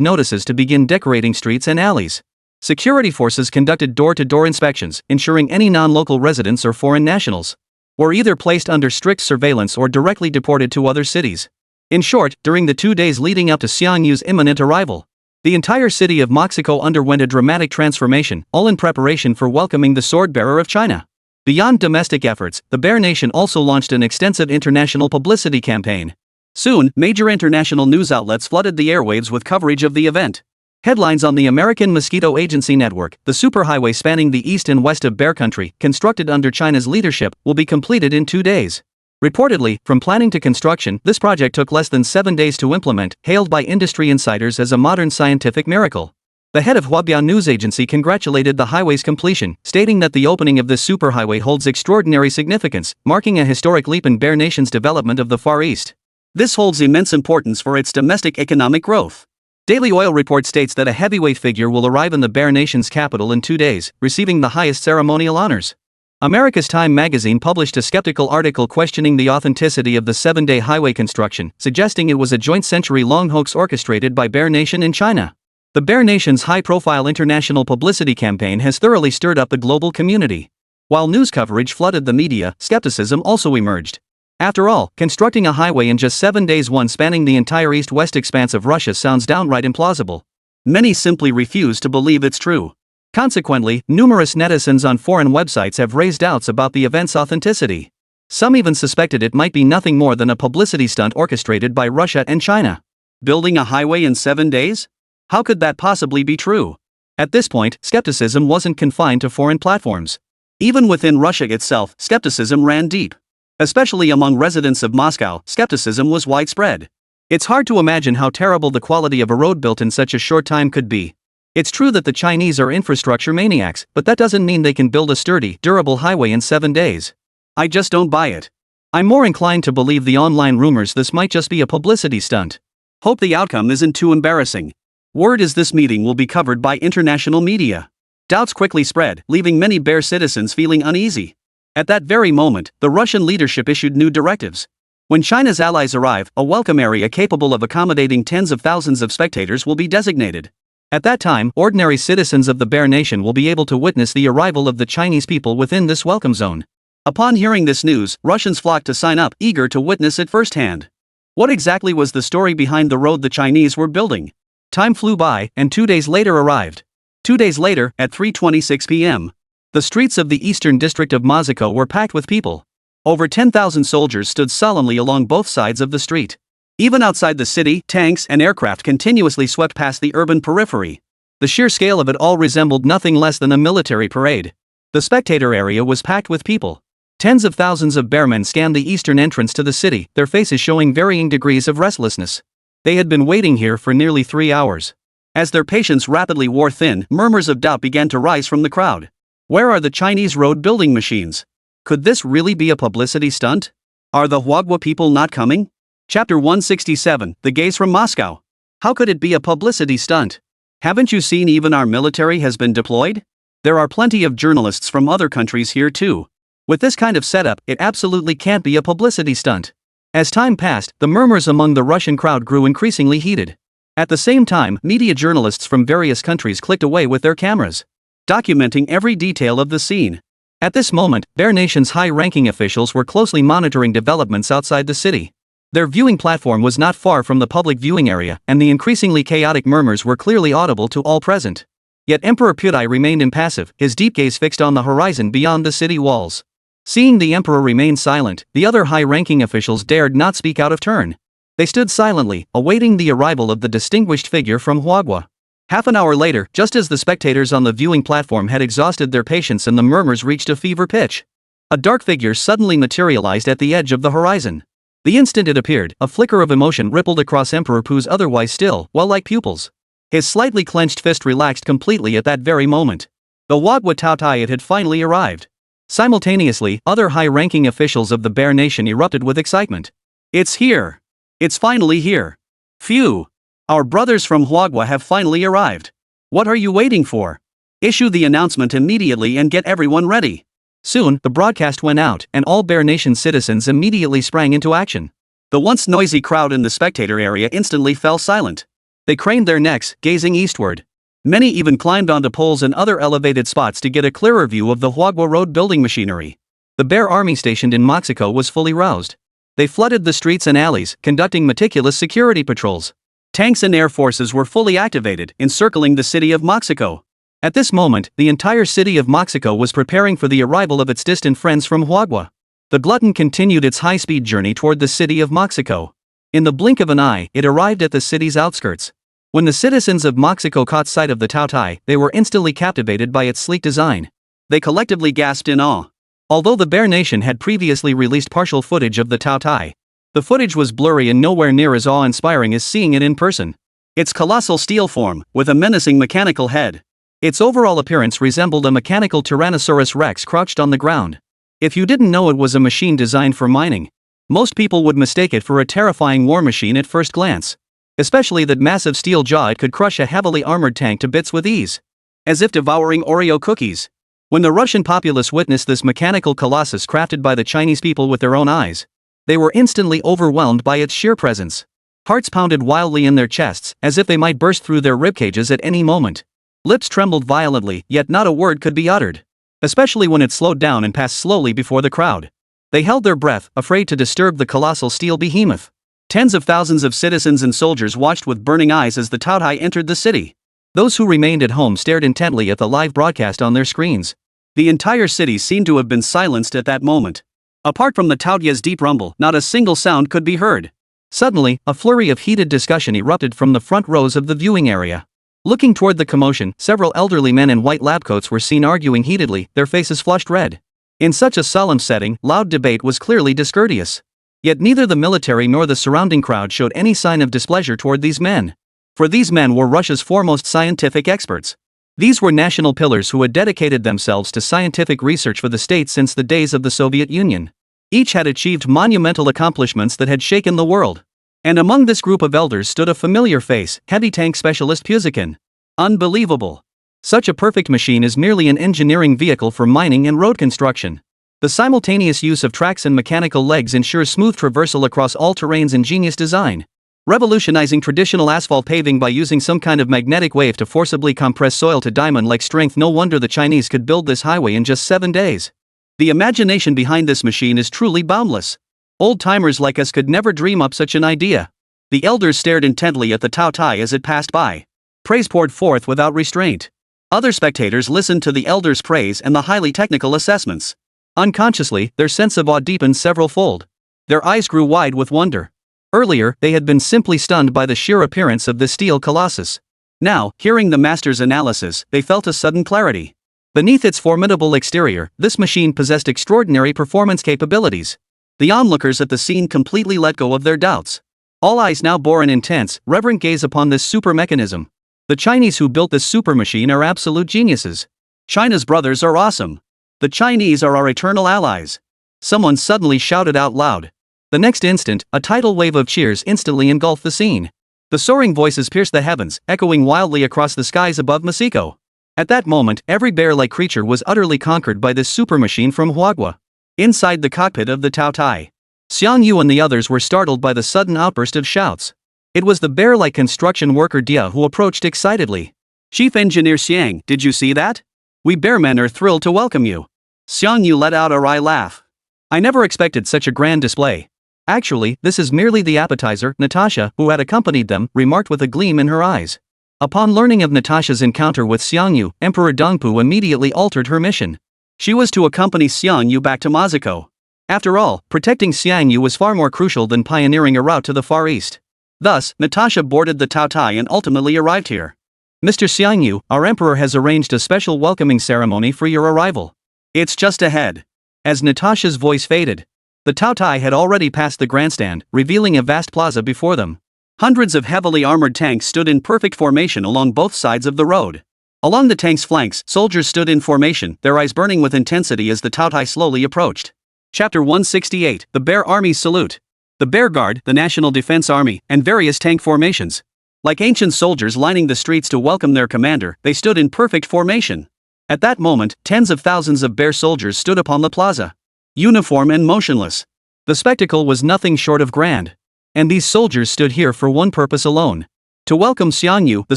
notices to begin decorating streets and alleys. Security forces conducted door-to-door inspections, ensuring any non-local residents or foreign nationals were either placed under strict surveillance or directly deported to other cities. In short, during the 2 days leading up to Xiang Yu's imminent arrival, the entire city of Moscow underwent a dramatic transformation, all in preparation for welcoming the sword-bearer of China. Beyond domestic efforts, the Bear Nation also launched an extensive international publicity campaign. Soon, major international news outlets flooded the airwaves with coverage of the event. Headlines on the American Mosquito Agency Network: the superhighway spanning the east and west of Bear Country, constructed under China's leadership, will be completed in 2 days. Reportedly, from planning to construction, this project took less than 7 days to implement, hailed by industry insiders as a modern scientific miracle. The head of Huabiao News Agency congratulated the highway's completion, stating that the opening of this superhighway holds extraordinary significance, marking a historic leap in Bear Nation's development of the Far East. This holds immense importance for its domestic economic growth. Daily Oil report states that a heavyweight figure will arrive in the Bear Nation's capital in 2 days, receiving the highest ceremonial honors. America's Time magazine published a skeptical article questioning the authenticity of the 7-day highway construction, suggesting it was a joint century-long hoax orchestrated by Bear Nation and China. The Bear Nation's high-profile international publicity campaign has thoroughly stirred up the global community. While news coverage flooded the media, skepticism also emerged. After all, constructing a highway in just 7 days, one spanning the entire east-west expanse of Russia, sounds downright implausible. Many simply refuse to believe it's true. Consequently, numerous netizens on foreign websites have raised doubts about the event's authenticity. Some even suspected it might be nothing more than a publicity stunt orchestrated by Russia and China. Building a highway in 7 days? How could that possibly be true? At this point, skepticism wasn't confined to foreign platforms. Even within Russia itself, skepticism ran deep. Especially among residents of Moscow, skepticism was widespread. It's hard to imagine how terrible the quality of a road built in such a short time could be. It's true that the Chinese are infrastructure maniacs, but that doesn't mean they can build a sturdy, durable highway in 7 days. I just don't buy it. I'm more inclined to believe the online rumors this might just be a publicity stunt. Hope the outcome isn't too embarrassing. Word is this meeting will be covered by international media. Doubts quickly spread, leaving many Bear citizens feeling uneasy. At that very moment, the Russian leadership issued new directives. When China's allies arrive, a welcome area capable of accommodating tens of thousands of spectators will be designated. At that time, ordinary citizens of the Bear Nation will be able to witness the arrival of the Chinese people within this welcome zone. Upon hearing this news, Russians flocked to sign up, eager to witness it firsthand. What exactly was the story behind the road the Chinese were building? Time flew by, and 2 days later arrived. 2 days later, at 3:26 p.m., the streets of the eastern district of Moscow were packed with people. Over 10,000 soldiers stood solemnly along both sides of the street. Even outside the city, tanks and aircraft continuously swept past the urban periphery. The sheer scale of it all resembled nothing less than a military parade. The spectator area was packed with people. Tens of thousands of bearmen scanned the eastern entrance to the city, their faces showing varying degrees of restlessness. They had been waiting here for nearly 3 hours. As their patience rapidly wore thin, murmurs of doubt began to rise from the crowd. Where are the Chinese road building machines? Could this really be a publicity stunt? Are the Huagua people not coming? Chapter 167, The Gaze from Moscow. How could it be a publicity stunt? Haven't you seen even our military has been deployed? There are plenty of journalists from other countries here too. With this kind of setup, it absolutely can't be a publicity stunt. As time passed, the murmurs among the Russian crowd grew increasingly heated. At the same time, media journalists from various countries clicked away with their cameras, documenting every detail of the scene. At this moment, their nation's high-ranking officials were closely monitoring developments outside the city. Their viewing platform was not far from the public viewing area, and the increasingly chaotic murmurs were clearly audible to all present. Yet Emperor Putai remained impassive, his deep gaze fixed on the horizon beyond the city walls. Seeing the emperor remain silent, the other high-ranking officials dared not speak out of turn. They stood silently, awaiting the arrival of the distinguished figure from Huagua. Half an hour later, just as the spectators on the viewing platform had exhausted their patience and the murmurs reached a fever pitch, a dark figure suddenly materialized at the edge of the horizon. The instant it appeared, a flicker of emotion rippled across Emperor Pu's otherwise still, well-like pupils. His slightly clenched fist relaxed completely at that very moment. The Huagua Taotai, it had finally arrived. Simultaneously, other high-ranking officials of the Bear Nation erupted with excitement. It's here! It's finally here! Phew! Our brothers from Huagua have finally arrived. What are you waiting for? Issue the announcement immediately and get everyone ready. Soon, the broadcast went out, and all Bear Nation citizens immediately sprang into action. The once noisy crowd in the spectator area instantly fell silent. They craned their necks, gazing eastward. Many even climbed onto poles and other elevated spots to get a clearer view of the Huagua road building machinery. The Bear army stationed in Mexico was fully roused. They flooded the streets and alleys, conducting meticulous security patrols. Tanks and air forces were fully activated, encircling the city of Mexico. At this moment, the entire city of Mexico was preparing for the arrival of its distant friends from Huagua. The glutton continued its high-speed journey toward the city of Mexico. In the blink of an eye, it arrived at the city's outskirts. When the citizens of Mexico caught sight of the Taotai, they were instantly captivated by its sleek design. They collectively gasped in awe. Although the Bear Nation had previously released partial footage of the Taotai, the footage was blurry and nowhere near as awe-inspiring as seeing it in person. Its colossal steel form, with a menacing mechanical head. Its overall appearance resembled a mechanical Tyrannosaurus Rex crouched on the ground. If you didn't know it was a machine designed for mining, most people would mistake it for a terrifying war machine at first glance. Especially that massive steel jaw, it could crush a heavily armored tank to bits with ease. As if devouring Oreo cookies. When the Russian populace witnessed this mechanical colossus crafted by the Chinese people with their own eyes, they were instantly overwhelmed by its sheer presence. Hearts pounded wildly in their chests, as if they might burst through their ribcages at any moment. Lips trembled violently, yet not a word could be uttered. Especially when it slowed down and passed slowly before the crowd. They held their breath, afraid to disturb the colossal steel behemoth. Tens of thousands of citizens and soldiers watched with burning eyes as the Taotai entered the city. Those who remained at home stared intently at the live broadcast on their screens. The entire city seemed to have been silenced at that moment. Apart from the Taotia's deep rumble, not a single sound could be heard. Suddenly, a flurry of heated discussion erupted from the front rows of the viewing area. Looking toward the commotion, several elderly men in white lab coats were seen arguing heatedly, their faces flushed red. In such a solemn setting, loud debate was clearly discourteous. Yet neither the military nor the surrounding crowd showed any sign of displeasure toward these men. For these men were Russia's foremost scientific experts. These were national pillars who had dedicated themselves to scientific research for the state since the days of the Soviet Union. Each had achieved monumental accomplishments that had shaken the world. And among this group of elders stood a familiar face, heavy tank specialist Puzikin. Unbelievable. Such a perfect machine is merely an engineering vehicle for mining and road construction. The simultaneous use of tracks and mechanical legs ensures smooth traversal across all terrains. Ingenious design. Revolutionizing traditional asphalt paving by using some kind of magnetic wave to forcibly compress soil to diamond-like strength. No wonder the Chinese could build this highway in just 7 days. The imagination behind this machine is truly boundless. Old-timers like us could never dream up such an idea. The elders stared intently at the Taotai as it passed by. Praise poured forth without restraint. Other spectators listened to the elders' praise and the highly technical assessments. Unconsciously, their sense of awe deepened several-fold. Their eyes grew wide with wonder. Earlier, they had been simply stunned by the sheer appearance of the steel colossus. Now, hearing the master's analysis, they felt a sudden clarity. Beneath its formidable exterior, this machine possessed extraordinary performance capabilities. The onlookers at the scene completely let go of their doubts. All eyes now bore an intense, reverent gaze upon this super mechanism. The Chinese who built this super machine are absolute geniuses. China's brothers are awesome. The Chinese are our eternal allies. Someone suddenly shouted out loud. The next instant, a tidal wave of cheers instantly engulfed the scene. The soaring voices pierced the heavens, echoing wildly across the skies above Mexico. At that moment, every bear-like creature was utterly conquered by this supermachine from Huagua. Inside the cockpit of the Taotai, Xiangyu and the others were startled by the sudden outburst of shouts. It was the bear-like construction worker Dia who approached excitedly. "Chief Engineer Xiang, did you see that? We bearmen are thrilled to welcome you." Xiangyu let out a wry laugh. "I never expected such a grand display. Actually, this is merely the appetizer," Natasha, who had accompanied them, remarked with a gleam in her eyes. Upon learning of Natasha's encounter with Xiangyu, Emperor Dongpu immediately altered her mission. She was to accompany Xiangyu back to Moscow. After all, protecting Xiangyu was far more crucial than pioneering a route to the Far East. Thus, Natasha boarded the Taotai and ultimately arrived here. "Mr. Xiangyu, our emperor has arranged a special welcoming ceremony for your arrival. It's just ahead." As Natasha's voice faded, the Taotai had already passed the grandstand, revealing a vast plaza before them. Hundreds of heavily armored tanks stood in perfect formation along both sides of the road. Along the tanks' flanks, soldiers stood in formation, their eyes burning with intensity as the Taotai slowly approached. Chapter 168, The Bear Army's Salute. The Bear Guard, the National Defense Army, and various tank formations. Like ancient soldiers lining the streets to welcome their commander, they stood in perfect formation. At that moment, tens of thousands of bear soldiers stood upon the plaza, uniform and motionless. The spectacle was nothing short of grand. And these soldiers stood here for one purpose alone: to welcome Xiangyu, the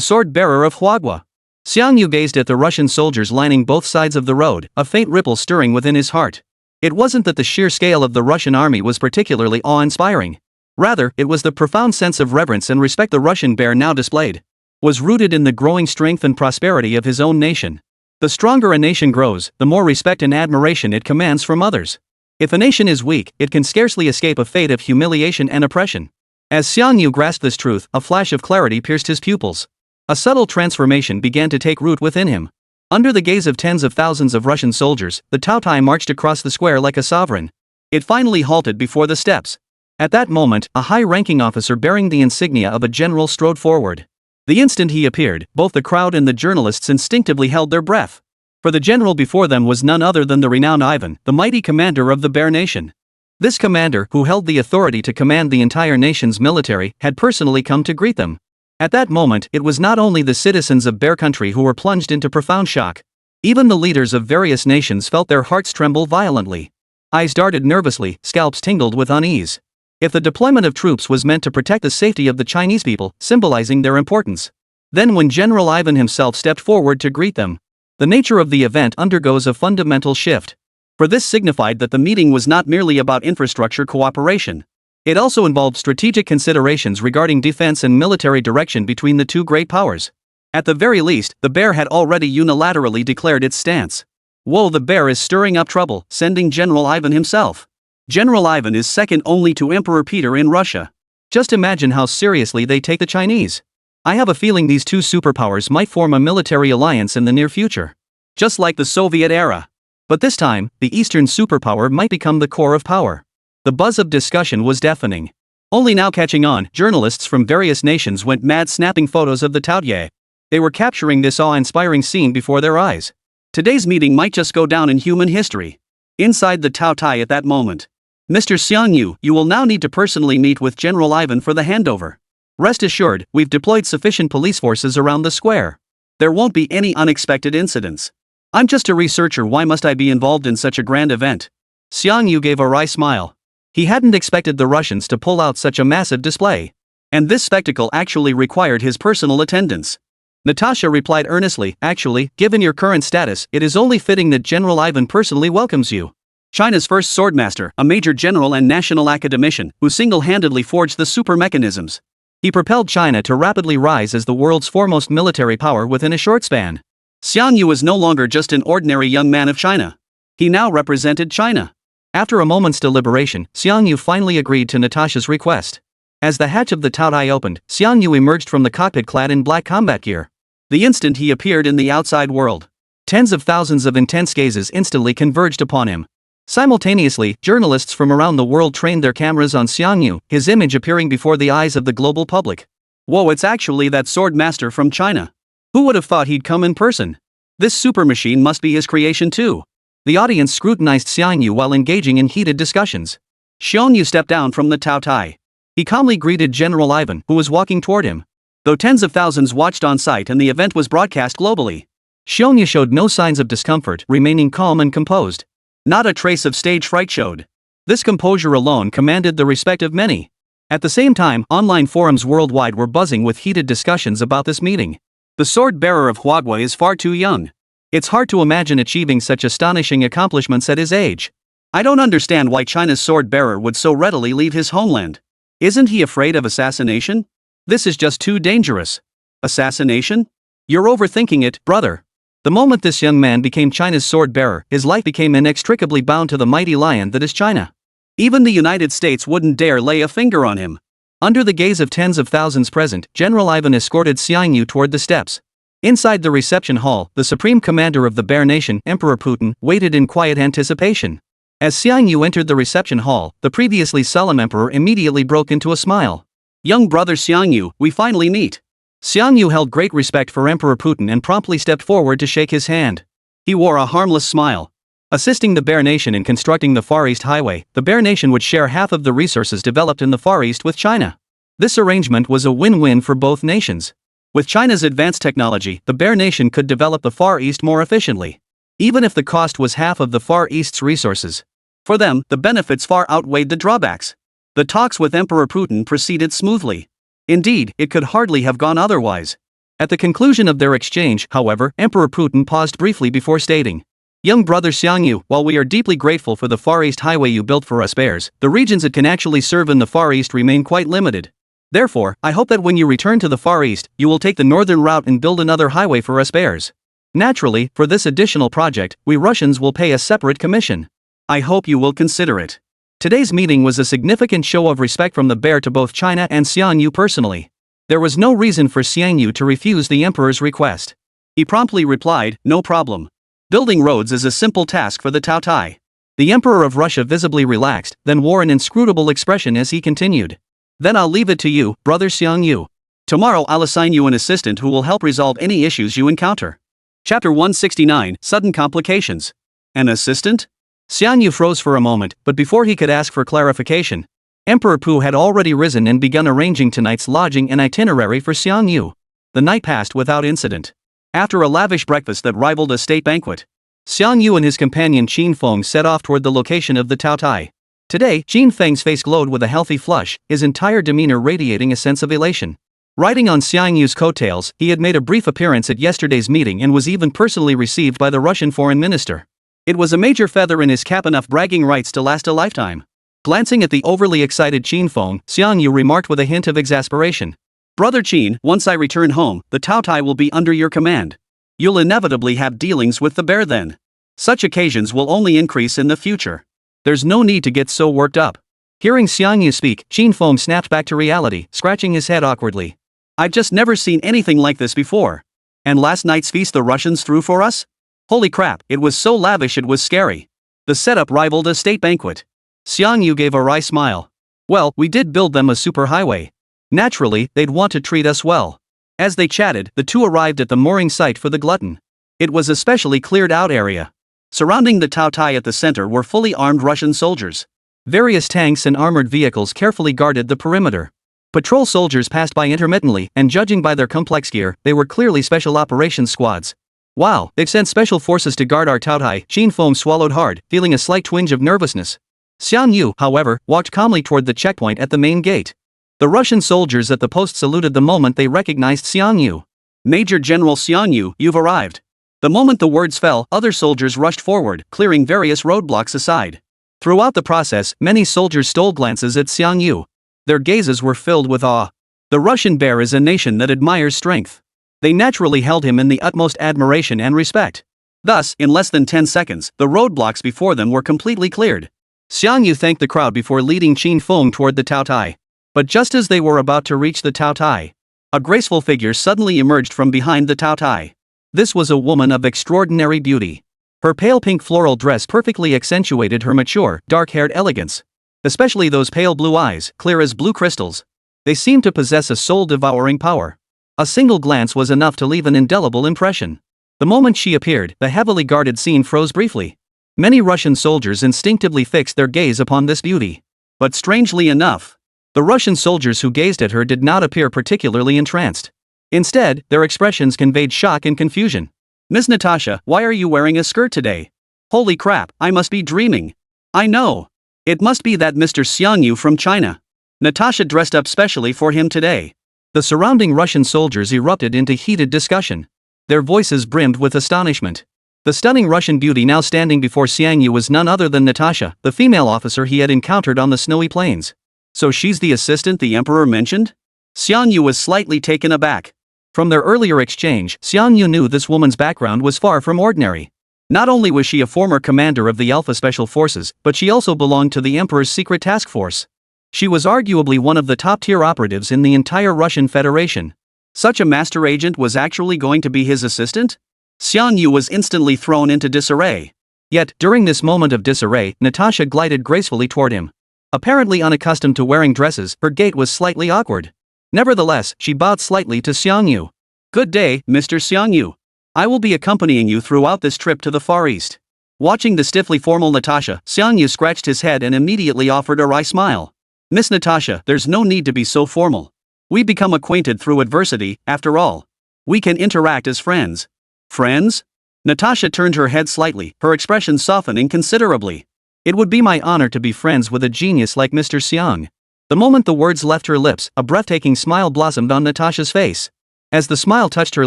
sword-bearer of Huagua. Xiangyu gazed at the Russian soldiers lining both sides of the road, a faint ripple stirring within his heart. It wasn't that the sheer scale of the Russian army was particularly awe-inspiring. Rather, it was the profound sense of reverence and respect the Russian bear now displayed was rooted in the growing strength and prosperity of his own nation. The stronger a nation grows, the more respect and admiration it commands from others. If a nation is weak, it can scarcely escape a fate of humiliation and oppression. As Xiangyu grasped this truth, a flash of clarity pierced his pupils. A subtle transformation began to take root within him. Under the gaze of tens of thousands of Russian soldiers, the Taotai marched across the square like a sovereign. It finally halted before the steps. At that moment, a high-ranking officer bearing the insignia of a general strode forward. The instant he appeared, both the crowd and the journalists instinctively held their breath. For the general before them was none other than the renowned Ivan, the mighty commander of the Bear Nation. This commander, who held the authority to command the entire nation's military, had personally come to greet them. At that moment, it was not only the citizens of Bear Country who were plunged into profound shock. Even the leaders of various nations felt their hearts tremble violently. Eyes darted nervously, scalps tingled with unease. If the deployment of troops was meant to protect the safety of the Chinese people, symbolizing their importance, then when General Ivan himself stepped forward to greet them, the nature of the event undergoes a fundamental shift. For this signified that the meeting was not merely about infrastructure cooperation. It also involved strategic considerations regarding defense and military direction between the two great powers. At the very least, the Bear had already unilaterally declared its stance. "Whoa, the Bear is stirring up trouble, sending General Ivan himself. General Ivan is second only to Emperor Peter in Russia. Just imagine how seriously they take the Chinese. I have a feeling these two superpowers might form a military alliance in the near future. Just like the Soviet era. But this time, the Eastern superpower might become the core of power." The buzz of discussion was deafening. Only now catching on, journalists from various nations went mad snapping photos of the Taotai. They were capturing this awe-inspiring scene before their eyes. Today's meeting might just go down in human history. Inside the Taotai at that moment, "Mr. Xiangyu, you will now need to personally meet with General Ivan for the handover. Rest assured, we've deployed sufficient police forces around the square. There won't be any unexpected incidents. I'm just a researcher, why must I be involved in such a grand event?" Xiangyu gave a wry smile. He hadn't expected the Russians to pull out such a massive display. And this spectacle actually required his personal attendance. Natasha replied earnestly, "Actually, given your current status, it is only fitting that General Ivan personally welcomes you. China's first swordmaster, a major general and national academician, who single-handedly forged the super mechanisms. He propelled China to rapidly rise as the world's foremost military power within a short span." Xiangyu was no longer just an ordinary young man of China. He now represented China. After a moment's deliberation, Xiangyu finally agreed to Natasha's request. As the hatch of the Taotai opened, Xiangyu emerged from the cockpit clad in black combat gear. The instant he appeared in the outside world, tens of thousands of intense gazes instantly converged upon him. Simultaneously, journalists from around the world trained their cameras on Xiangyu, his image appearing before the eyes of the global public. "Whoa, it's actually that sword master from China. Who would have thought he'd come in person? This super machine must be his creation too." The audience scrutinized Xiangyu while engaging in heated discussions. Xiangyu stepped down from the Taotai. He calmly greeted General Ivan, who was walking toward him. Though tens of thousands watched on site and the event was broadcast globally, Xiongnu showed no signs of discomfort, remaining calm and composed. Not a trace of stage fright showed. This composure alone commanded the respect of many. At the same time, online forums worldwide were buzzing with heated discussions about this meeting. The sword-bearer of Huadhui is far too young. It's hard to imagine achieving such astonishing accomplishments at his age. I don't understand why China's sword-bearer would so readily leave his homeland. Isn't he afraid of assassination? This is just too dangerous. Assassination? You're overthinking it, brother. The moment this young man became China's sword-bearer, his life became inextricably bound to the mighty lion that is China. Even the United States wouldn't dare lay a finger on him. Under the gaze of tens of thousands present, General Ivan escorted Xiongnu toward the steps. Inside the reception hall, the supreme commander of the Bear Nation, Emperor Putin, waited in quiet anticipation. As Xiongnu entered the reception hall, the previously solemn emperor immediately broke into a smile. Young brother Xiongnu, we finally meet. Xiongnu held great respect for Emperor Putin and promptly stepped forward to shake his hand. He wore a harmless smile. Assisting the Bear Nation in constructing the Far East Highway, the Bear Nation would share half of the resources developed in the Far East with China. This arrangement was a win-win for both nations. With China's advanced technology, the Bear Nation could develop the Far East more efficiently, even if the cost was half of the Far East's resources. For them, the benefits far outweighed the drawbacks. The talks with Emperor Putin proceeded smoothly. Indeed, it could hardly have gone otherwise. At the conclusion of their exchange, however, Emperor Putin paused briefly before stating, "Young brother Xiongnu, while we are deeply grateful for the Far East Highway you built for us bears, the regions it can actually serve in the Far East remain quite limited. Therefore, I hope that when you return to the Far East, you will take the northern route and build another highway for us bears. Naturally, for this additional project, we Russians will pay a separate commission. I hope you will consider it." Today's meeting was a significant show of respect from the bear to both China and Xiongnu personally. There was no reason for Xiongnu to refuse the emperor's request. He promptly replied, "No problem. Building roads is a simple task for the Taotai." The emperor of Russia visibly relaxed, then wore an inscrutable expression as he continued. "Then I'll leave it to you, brother Xiongnu. Tomorrow I'll assign you an assistant who will help resolve any issues you encounter." Chapter 169, Sudden Complications. An assistant? Xiongnu froze for a moment, but before he could ask for clarification, Emperor Pu had already risen and begun arranging tonight's lodging and itinerary for Xiongnu. The night passed without incident. After a lavish breakfast that rivaled a state banquet, Xiongnu and his companion Qin Feng set off toward the location of the Taotai. Today, Qin Feng's face glowed with a healthy flush, his entire demeanor radiating a sense of elation. Riding on Xiongnu's coattails, he had made a brief appearance at yesterday's meeting and was even personally received by the Russian foreign minister. It was a major feather in his cap, enough bragging rights to last a lifetime. Glancing at the overly excited Qin Feng, Xiongnu remarked with a hint of exasperation, "Brother Qin, once I return home, the Taotai will be under your command. You'll inevitably have dealings with the bear then. Such occasions will only increase in the future. There's no need to get so worked up." Hearing Xiongnu speak, Qin Feng snapped back to reality, scratching his head awkwardly. "I've just never seen anything like this before. And last night's feast the Russians threw for us? Holy crap, it was so lavish it was scary. The setup rivaled a state banquet." Xiongnu gave a wry smile. "Well, we did build them a superhighway. Naturally, they'd want to treat us well." As they chatted, the two arrived at the mooring site for the glutton. It was a specially cleared-out area. Surrounding the Taotai at the center were fully armed Russian soldiers. Various tanks and armored vehicles carefully guarded the perimeter. Patrol soldiers passed by intermittently, and judging by their complex gear, they were clearly special operations squads. "Wow, they've sent special forces to guard our Taotai," Qin Feng swallowed hard, feeling a slight twinge of nervousness. Xiongnu, however, walked calmly toward the checkpoint at the main gate. The Russian soldiers at the post saluted the moment they recognized Xiongnu. "Major General Xiongnu, you've arrived." The moment the words fell, other soldiers rushed forward, clearing various roadblocks aside. Throughout the process, many soldiers stole glances at Xiongnu. Their gazes were filled with awe. The Russian bear is a nation that admires strength. They naturally held him in the utmost admiration and respect. Thus, in less than 10 seconds, the roadblocks before them were completely cleared. Xiongnu thanked the crowd before leading Qin Feng toward the Taotai. But just as they were about to reach the Taotai, a graceful figure suddenly emerged from behind the Taotai. This was a woman of extraordinary beauty. Her pale pink floral dress perfectly accentuated her mature, dark-haired elegance. Especially those pale blue eyes, clear as blue crystals. They seemed to possess a soul-devouring power. A single glance was enough to leave an indelible impression. The moment she appeared, the heavily guarded scene froze briefly. Many Russian soldiers instinctively fixed their gaze upon this beauty. But strangely enough, The Russian soldiers who gazed at her did not appear particularly entranced. Instead, their expressions conveyed shock and confusion. "Miss Natasha, why are you wearing a skirt today? Holy crap, I must be dreaming. I know. It must be that Mr. Xiangyu from China. Natasha dressed up specially for him today." The surrounding Russian soldiers erupted into heated discussion. Their voices brimmed with astonishment. The stunning Russian beauty now standing before Xiangyu was none other than Natasha, the female officer he had encountered on the snowy plains. "So she's the assistant the emperor mentioned?" Xiangyu was slightly taken aback. From their earlier exchange, Xiangyu knew this woman's background was far from ordinary. Not only was she a former commander of the Alpha Special Forces, but she also belonged to the emperor's secret task force. She was arguably one of the top-tier operatives in the entire Russian Federation. Such a master agent was actually going to be his assistant? Xiangyu was instantly thrown into disarray. Yet, during this moment of disarray, Natasha glided gracefully toward him. Apparently unaccustomed to wearing dresses, her gait was slightly awkward. Nevertheless, she bowed slightly to Xiangyu. "Good day, Mr. Xiangyu. I will be accompanying you throughout this trip to the Far East." Watching the stiffly formal Natasha, Xiangyu scratched his head and immediately offered a wry smile. "Miss Natasha, there's no need to be so formal. We become acquainted through adversity, after all. We can interact as friends." "Friends?" Natasha turned her head slightly, her expression softening considerably. "It would be my honor to be friends with a genius like Mr. Xiang." The moment the words left her lips, a breathtaking smile blossomed on Natasha's face. As the smile touched her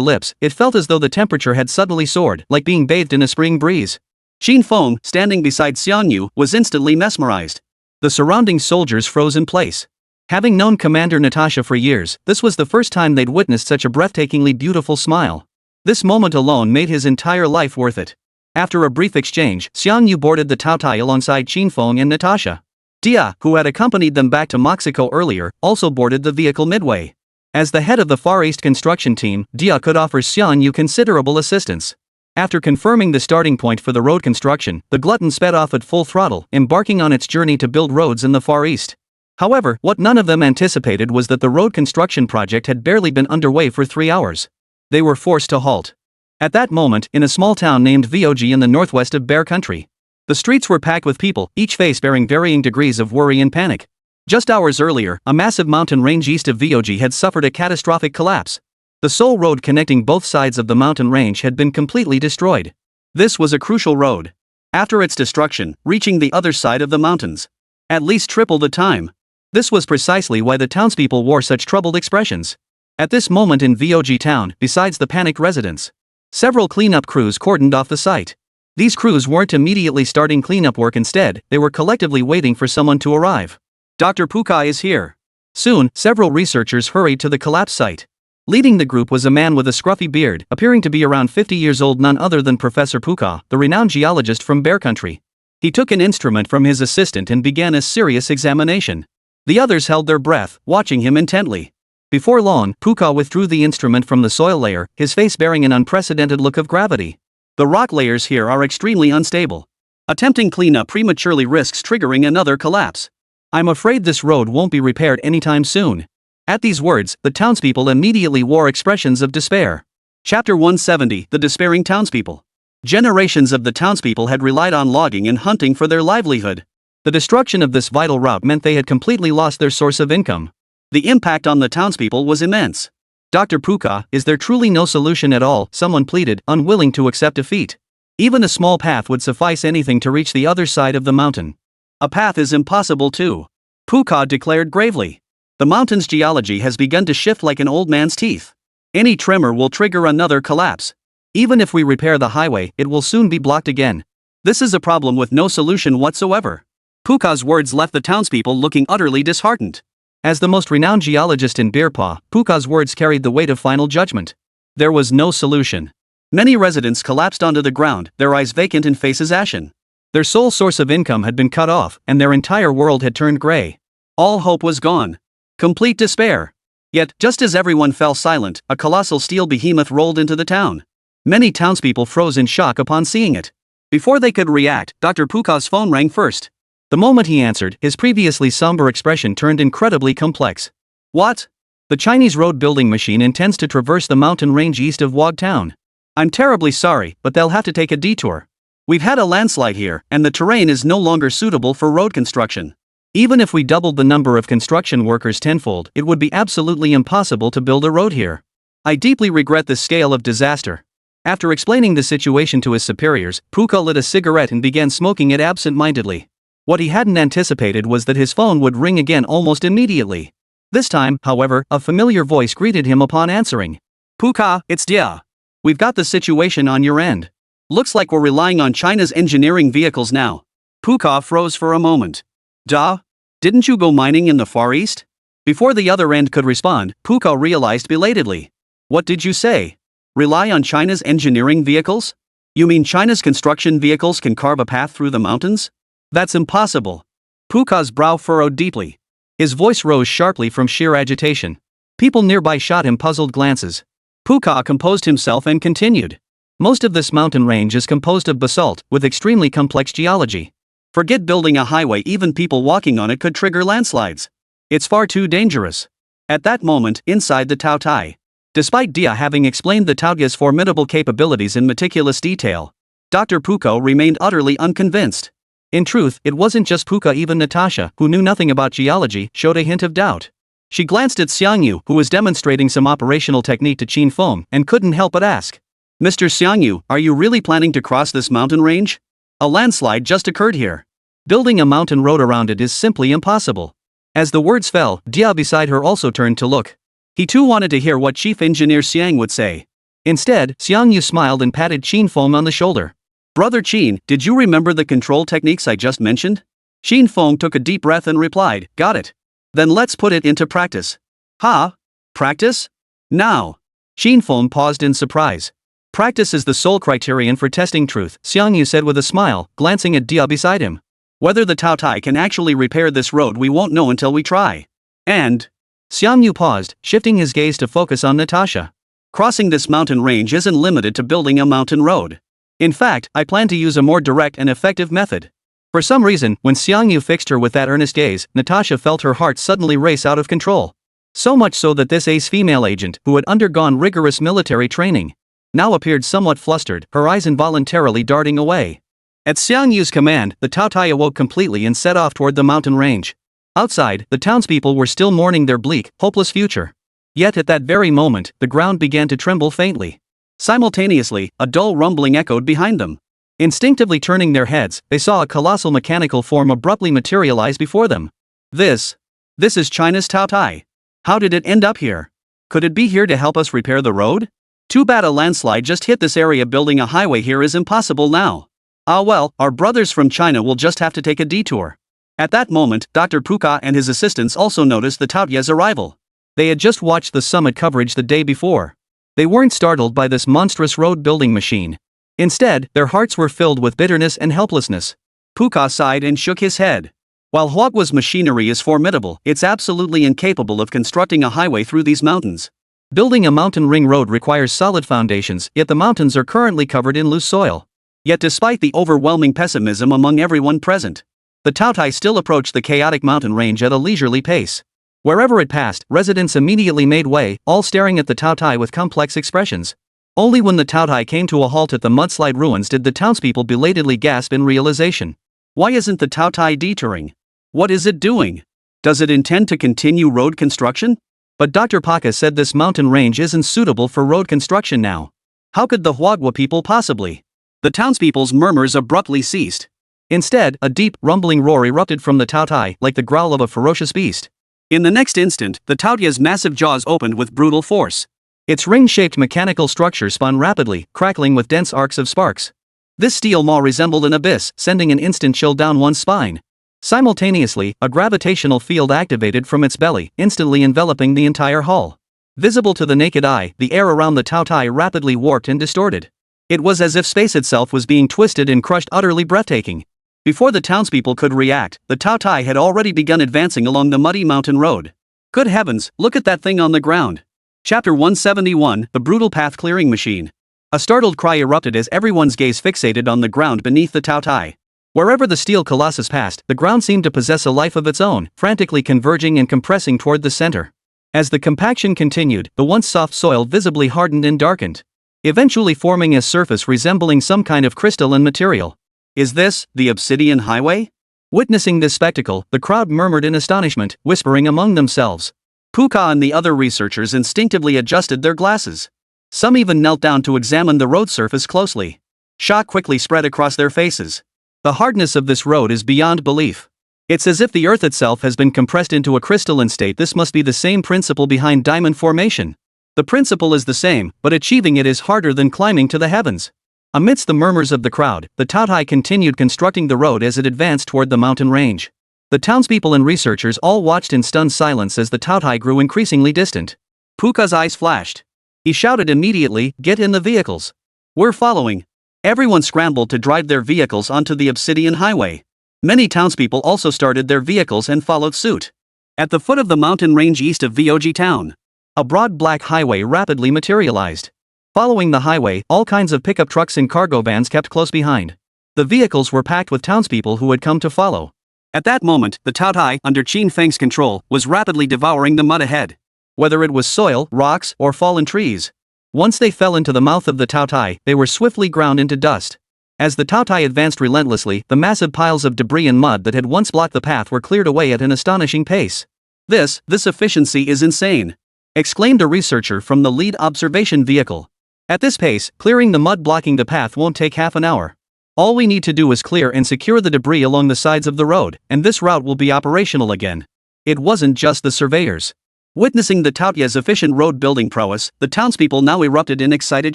lips, it felt as though the temperature had suddenly soared, like being bathed in a spring breeze. Qin Feng, standing beside Xiangyu, was instantly mesmerized. The surrounding soldiers froze in place. Having known Commander Natasha for years, this was the first time they'd witnessed such a breathtakingly beautiful smile. This moment alone made his entire life worth it. After a brief exchange, Xiangyu boarded the Taotai alongside Qin Feng and Natasha. Dia, who had accompanied them back to Mexico earlier, also boarded the vehicle midway. As the head of the Far East construction team, Dia could offer Xiangyu considerable assistance. After confirming the starting point for the road construction, the glutton sped off at full throttle, embarking on its journey to build roads in the Far East. However, what none of them anticipated was that the road construction project had barely been underway for 3 hours. They were forced to halt. At that moment, in a small town named Vog in the northwest of Bear Country. The streets were packed with people, each face bearing varying degrees of worry and panic. Just hours earlier, a massive mountain range east of Vog had suffered a catastrophic collapse. The sole road connecting both sides of the mountain range had been completely destroyed. This was a crucial road. After its destruction, reaching the other side of the mountains. At least triple the time. This was precisely why the townspeople wore such troubled expressions. At this moment in Vog town, besides the panicked residents, several cleanup crews cordoned off the site. These crews weren't immediately starting cleanup work. Instead, they were collectively waiting for someone to arrive. "Dr. Puka is here." Soon, several researchers hurried to the collapse site. Leading the group was a man with a scruffy beard, appearing to be around 50 years old, none other than Professor Puka, the renowned geologist from Bear Country. He took an instrument from his assistant and began a serious examination. The others held their breath, watching him intently. Before long, Puka withdrew the instrument from the soil layer, his face bearing an unprecedented look of gravity. "The rock layers here are extremely unstable. Attempting cleanup prematurely risks triggering another collapse. I'm afraid this road won't be repaired anytime soon." At these words, the townspeople immediately wore expressions of despair. Chapter 170, The Despairing Townspeople. Generations of the townspeople had relied on logging and hunting for their livelihood. The destruction of this vital route meant they had completely lost their source of income. The impact on the townspeople was immense. "Dr. Puka, is there truly no solution at all?" someone pleaded, unwilling to accept defeat. "Even a small path would suffice anything to reach the other side of the mountain." "A path is impossible too," Puka declared gravely. "The mountain's geology has begun to shift like an old man's teeth. Any tremor will trigger another collapse. Even if we repair the highway, it will soon be blocked again. This is a problem with no solution whatsoever." Puka's words left the townspeople looking utterly disheartened. As the most renowned geologist in Bearpaw, Puka's words carried the weight of final judgment. There was no solution. Many residents collapsed onto the ground, their eyes vacant and faces ashen. Their sole source of income had been cut off, and their entire world had turned gray. All hope was gone. Complete despair. Yet, just as everyone fell silent, a colossal steel behemoth rolled into the town. Many townspeople froze in shock upon seeing it. Before they could react, Dr. Puka's phone rang first. The moment he answered, his previously somber expression turned incredibly complex. "What? The Chinese road building machine intends to traverse the mountain range east of Wog Town. I'm terribly sorry, but they'll have to take a detour. We've had a landslide here, and the terrain is no longer suitable for road construction. Even if we doubled the number of construction workers tenfold, it would be absolutely impossible to build a road here. I deeply regret this scale of disaster. After explaining the situation to his superiors, Puka lit a cigarette and began smoking it absent-mindedly. What he hadn't anticipated was that his phone would ring again almost immediately. This time, however, a familiar voice greeted him upon answering. Puka, it's Dia. We've got the situation on your end. Looks like we're relying on China's engineering vehicles now. Puka froze for a moment. Da? Didn't you go mining in the Far East? Before the other end could respond, Puka realized belatedly. What did you say? Rely on China's engineering vehicles? You mean China's construction vehicles can carve a path through the mountains? That's impossible. Puka's brow furrowed deeply. His voice rose sharply from sheer agitation. People nearby shot him puzzled glances. Puka composed himself and continued. Most of this mountain range is composed of basalt, with extremely complex geology. Forget building a highway, even people walking on it could trigger landslides. It's far too dangerous. At that moment, inside the Tao Tai. Despite Dia having explained the Taoya's formidable capabilities in meticulous detail, Dr. Puka remained utterly unconvinced. In truth, it wasn't just Puka, even Natasha, who knew nothing about geology, showed a hint of doubt. She glanced at Xiangyu, who was demonstrating some operational technique to Qin Feng, and couldn't help but ask. Mr. Xiangyu, are you really planning to cross this mountain range? A landslide just occurred here. Building a mountain road around it is simply impossible. As the words fell, Dia beside her also turned to look. He too wanted to hear what Chief Engineer Xiang would say. Instead, Xiangyu smiled and patted Qin Feng on the shoulder. Brother Qin, did you remember the control techniques I just mentioned? Qin Feng took a deep breath and replied, got it. Then let's put it into practice. Ha? Practice? Now. Qin Feng paused in surprise. Practice is the sole criterion for testing truth, Xiangyu said with a smile, glancing at Dia beside him. Whether the Tao Tai can actually repair this road we won't know until we try. And... Xiangyu paused, shifting his gaze to focus on Natasha. Crossing this mountain range isn't limited to building a mountain road. In fact, I plan to use a more direct and effective method. For some reason, when Xiangyu fixed her with that earnest gaze, Natasha felt her heart suddenly race out of control. So much so that this ace female agent, who had undergone rigorous military training, now appeared somewhat flustered, her eyes involuntarily darting away. At Xiangyu's command, the Tao Tai awoke completely and set off toward the mountain range. Outside, the townspeople were still mourning their bleak, hopeless future. Yet at that very moment, the ground began to tremble faintly. Simultaneously, a dull rumbling echoed behind them. Instinctively turning their heads, they saw a colossal mechanical form abruptly materialize before them. This is China's Tao Tai. How did it end up here? Could it be here to help us repair the road? Too bad a landslide just hit this area. Building a highway here is impossible now. Ah well, our brothers from China will just have to take a detour. At that moment, Dr. Puka and his assistants also noticed the Taoya's arrival. They had just watched the summit coverage the day before. They weren't startled by this monstrous road-building machine. Instead, their hearts were filled with bitterness and helplessness. Puka sighed and shook his head. While Huagua's machinery is formidable, it's absolutely incapable of constructing a highway through these mountains. Building a mountain ring road requires solid foundations, yet the mountains are currently covered in loose soil. Yet despite the overwhelming pessimism among everyone present, the Tao Tai still approached the chaotic mountain range at a leisurely pace. Wherever it passed, residents immediately made way, all staring at the Tao Tai with complex expressions. Only when the Tao Tai came to a halt at the mudslide ruins did the townspeople belatedly gasp in realization. Why isn't the Tao Tai deterring? What is it doing? Does it intend to continue road construction? But Dr. Paka said this mountain range isn't suitable for road construction now. How could the Huagua people possibly? The townspeople's murmurs abruptly ceased. Instead, a deep, rumbling roar erupted from the Tao Tai, like the growl of a ferocious beast. In the next instant, the Taoya's massive jaws opened with brutal force. Its ring-shaped mechanical structure spun rapidly, crackling with dense arcs of sparks. This steel maw resembled an abyss, sending an instant chill down one's spine. Simultaneously, a gravitational field activated from its belly, instantly enveloping the entire hull. Visible to the naked eye, the air around the Tao Tai rapidly warped and distorted. It was as if space itself was being twisted and crushed, utterly breathtaking. Before the townspeople could react, the Tao Tai had already begun advancing along the muddy mountain road. Good heavens, look at that thing on the ground. Chapter 171, The Brutal Path Clearing Machine. A startled cry erupted as everyone's gaze fixated on the ground beneath the Tao Tai. Wherever the steel colossus passed, the ground seemed to possess a life of its own, frantically converging and compressing toward the center. As the compaction continued, the once soft soil visibly hardened and darkened, eventually forming a surface resembling some kind of crystalline material. Is this the Obsidian Highway? Witnessing this spectacle, the crowd murmured in astonishment, whispering among themselves. Puka and the other researchers instinctively adjusted their glasses. Some even knelt down to examine the road surface closely. Shock quickly spread across their faces. The hardness of this road is beyond belief. It's as if the earth itself has been compressed into a crystalline state. This must be the same principle behind diamond formation. The principle is the same, but achieving it is harder than climbing to the heavens. Amidst the murmurs of the crowd, the Taotai continued constructing the road as it advanced toward the mountain range. The townspeople and researchers all watched in stunned silence as the Taotai grew increasingly distant. Puka's eyes flashed. He shouted immediately, "Get in the vehicles. We're following." Everyone scrambled to drive their vehicles onto the obsidian highway. Many townspeople also started their vehicles and followed suit. At the foot of the mountain range east of Voji town, a broad black highway rapidly materialized. Following the highway, all kinds of pickup trucks and cargo vans kept close behind. The vehicles were packed with townspeople who had come to follow. At that moment, the Taotai, under Qin Feng's control, was rapidly devouring the mud ahead. Whether it was soil, rocks, or fallen trees. Once they fell into the mouth of the Taotai, they were swiftly ground into dust. As the Taotai advanced relentlessly, the massive piles of debris and mud that had once blocked the path were cleared away at an astonishing pace. This efficiency is insane," exclaimed a researcher from the lead observation vehicle. "At this pace, clearing the mud blocking the path won't take half an hour. All we need to do is clear and secure the debris along the sides of the road, and this route will be operational again." It wasn't just the surveyors. Witnessing the Taotia's efficient road-building prowess, the townspeople now erupted in excited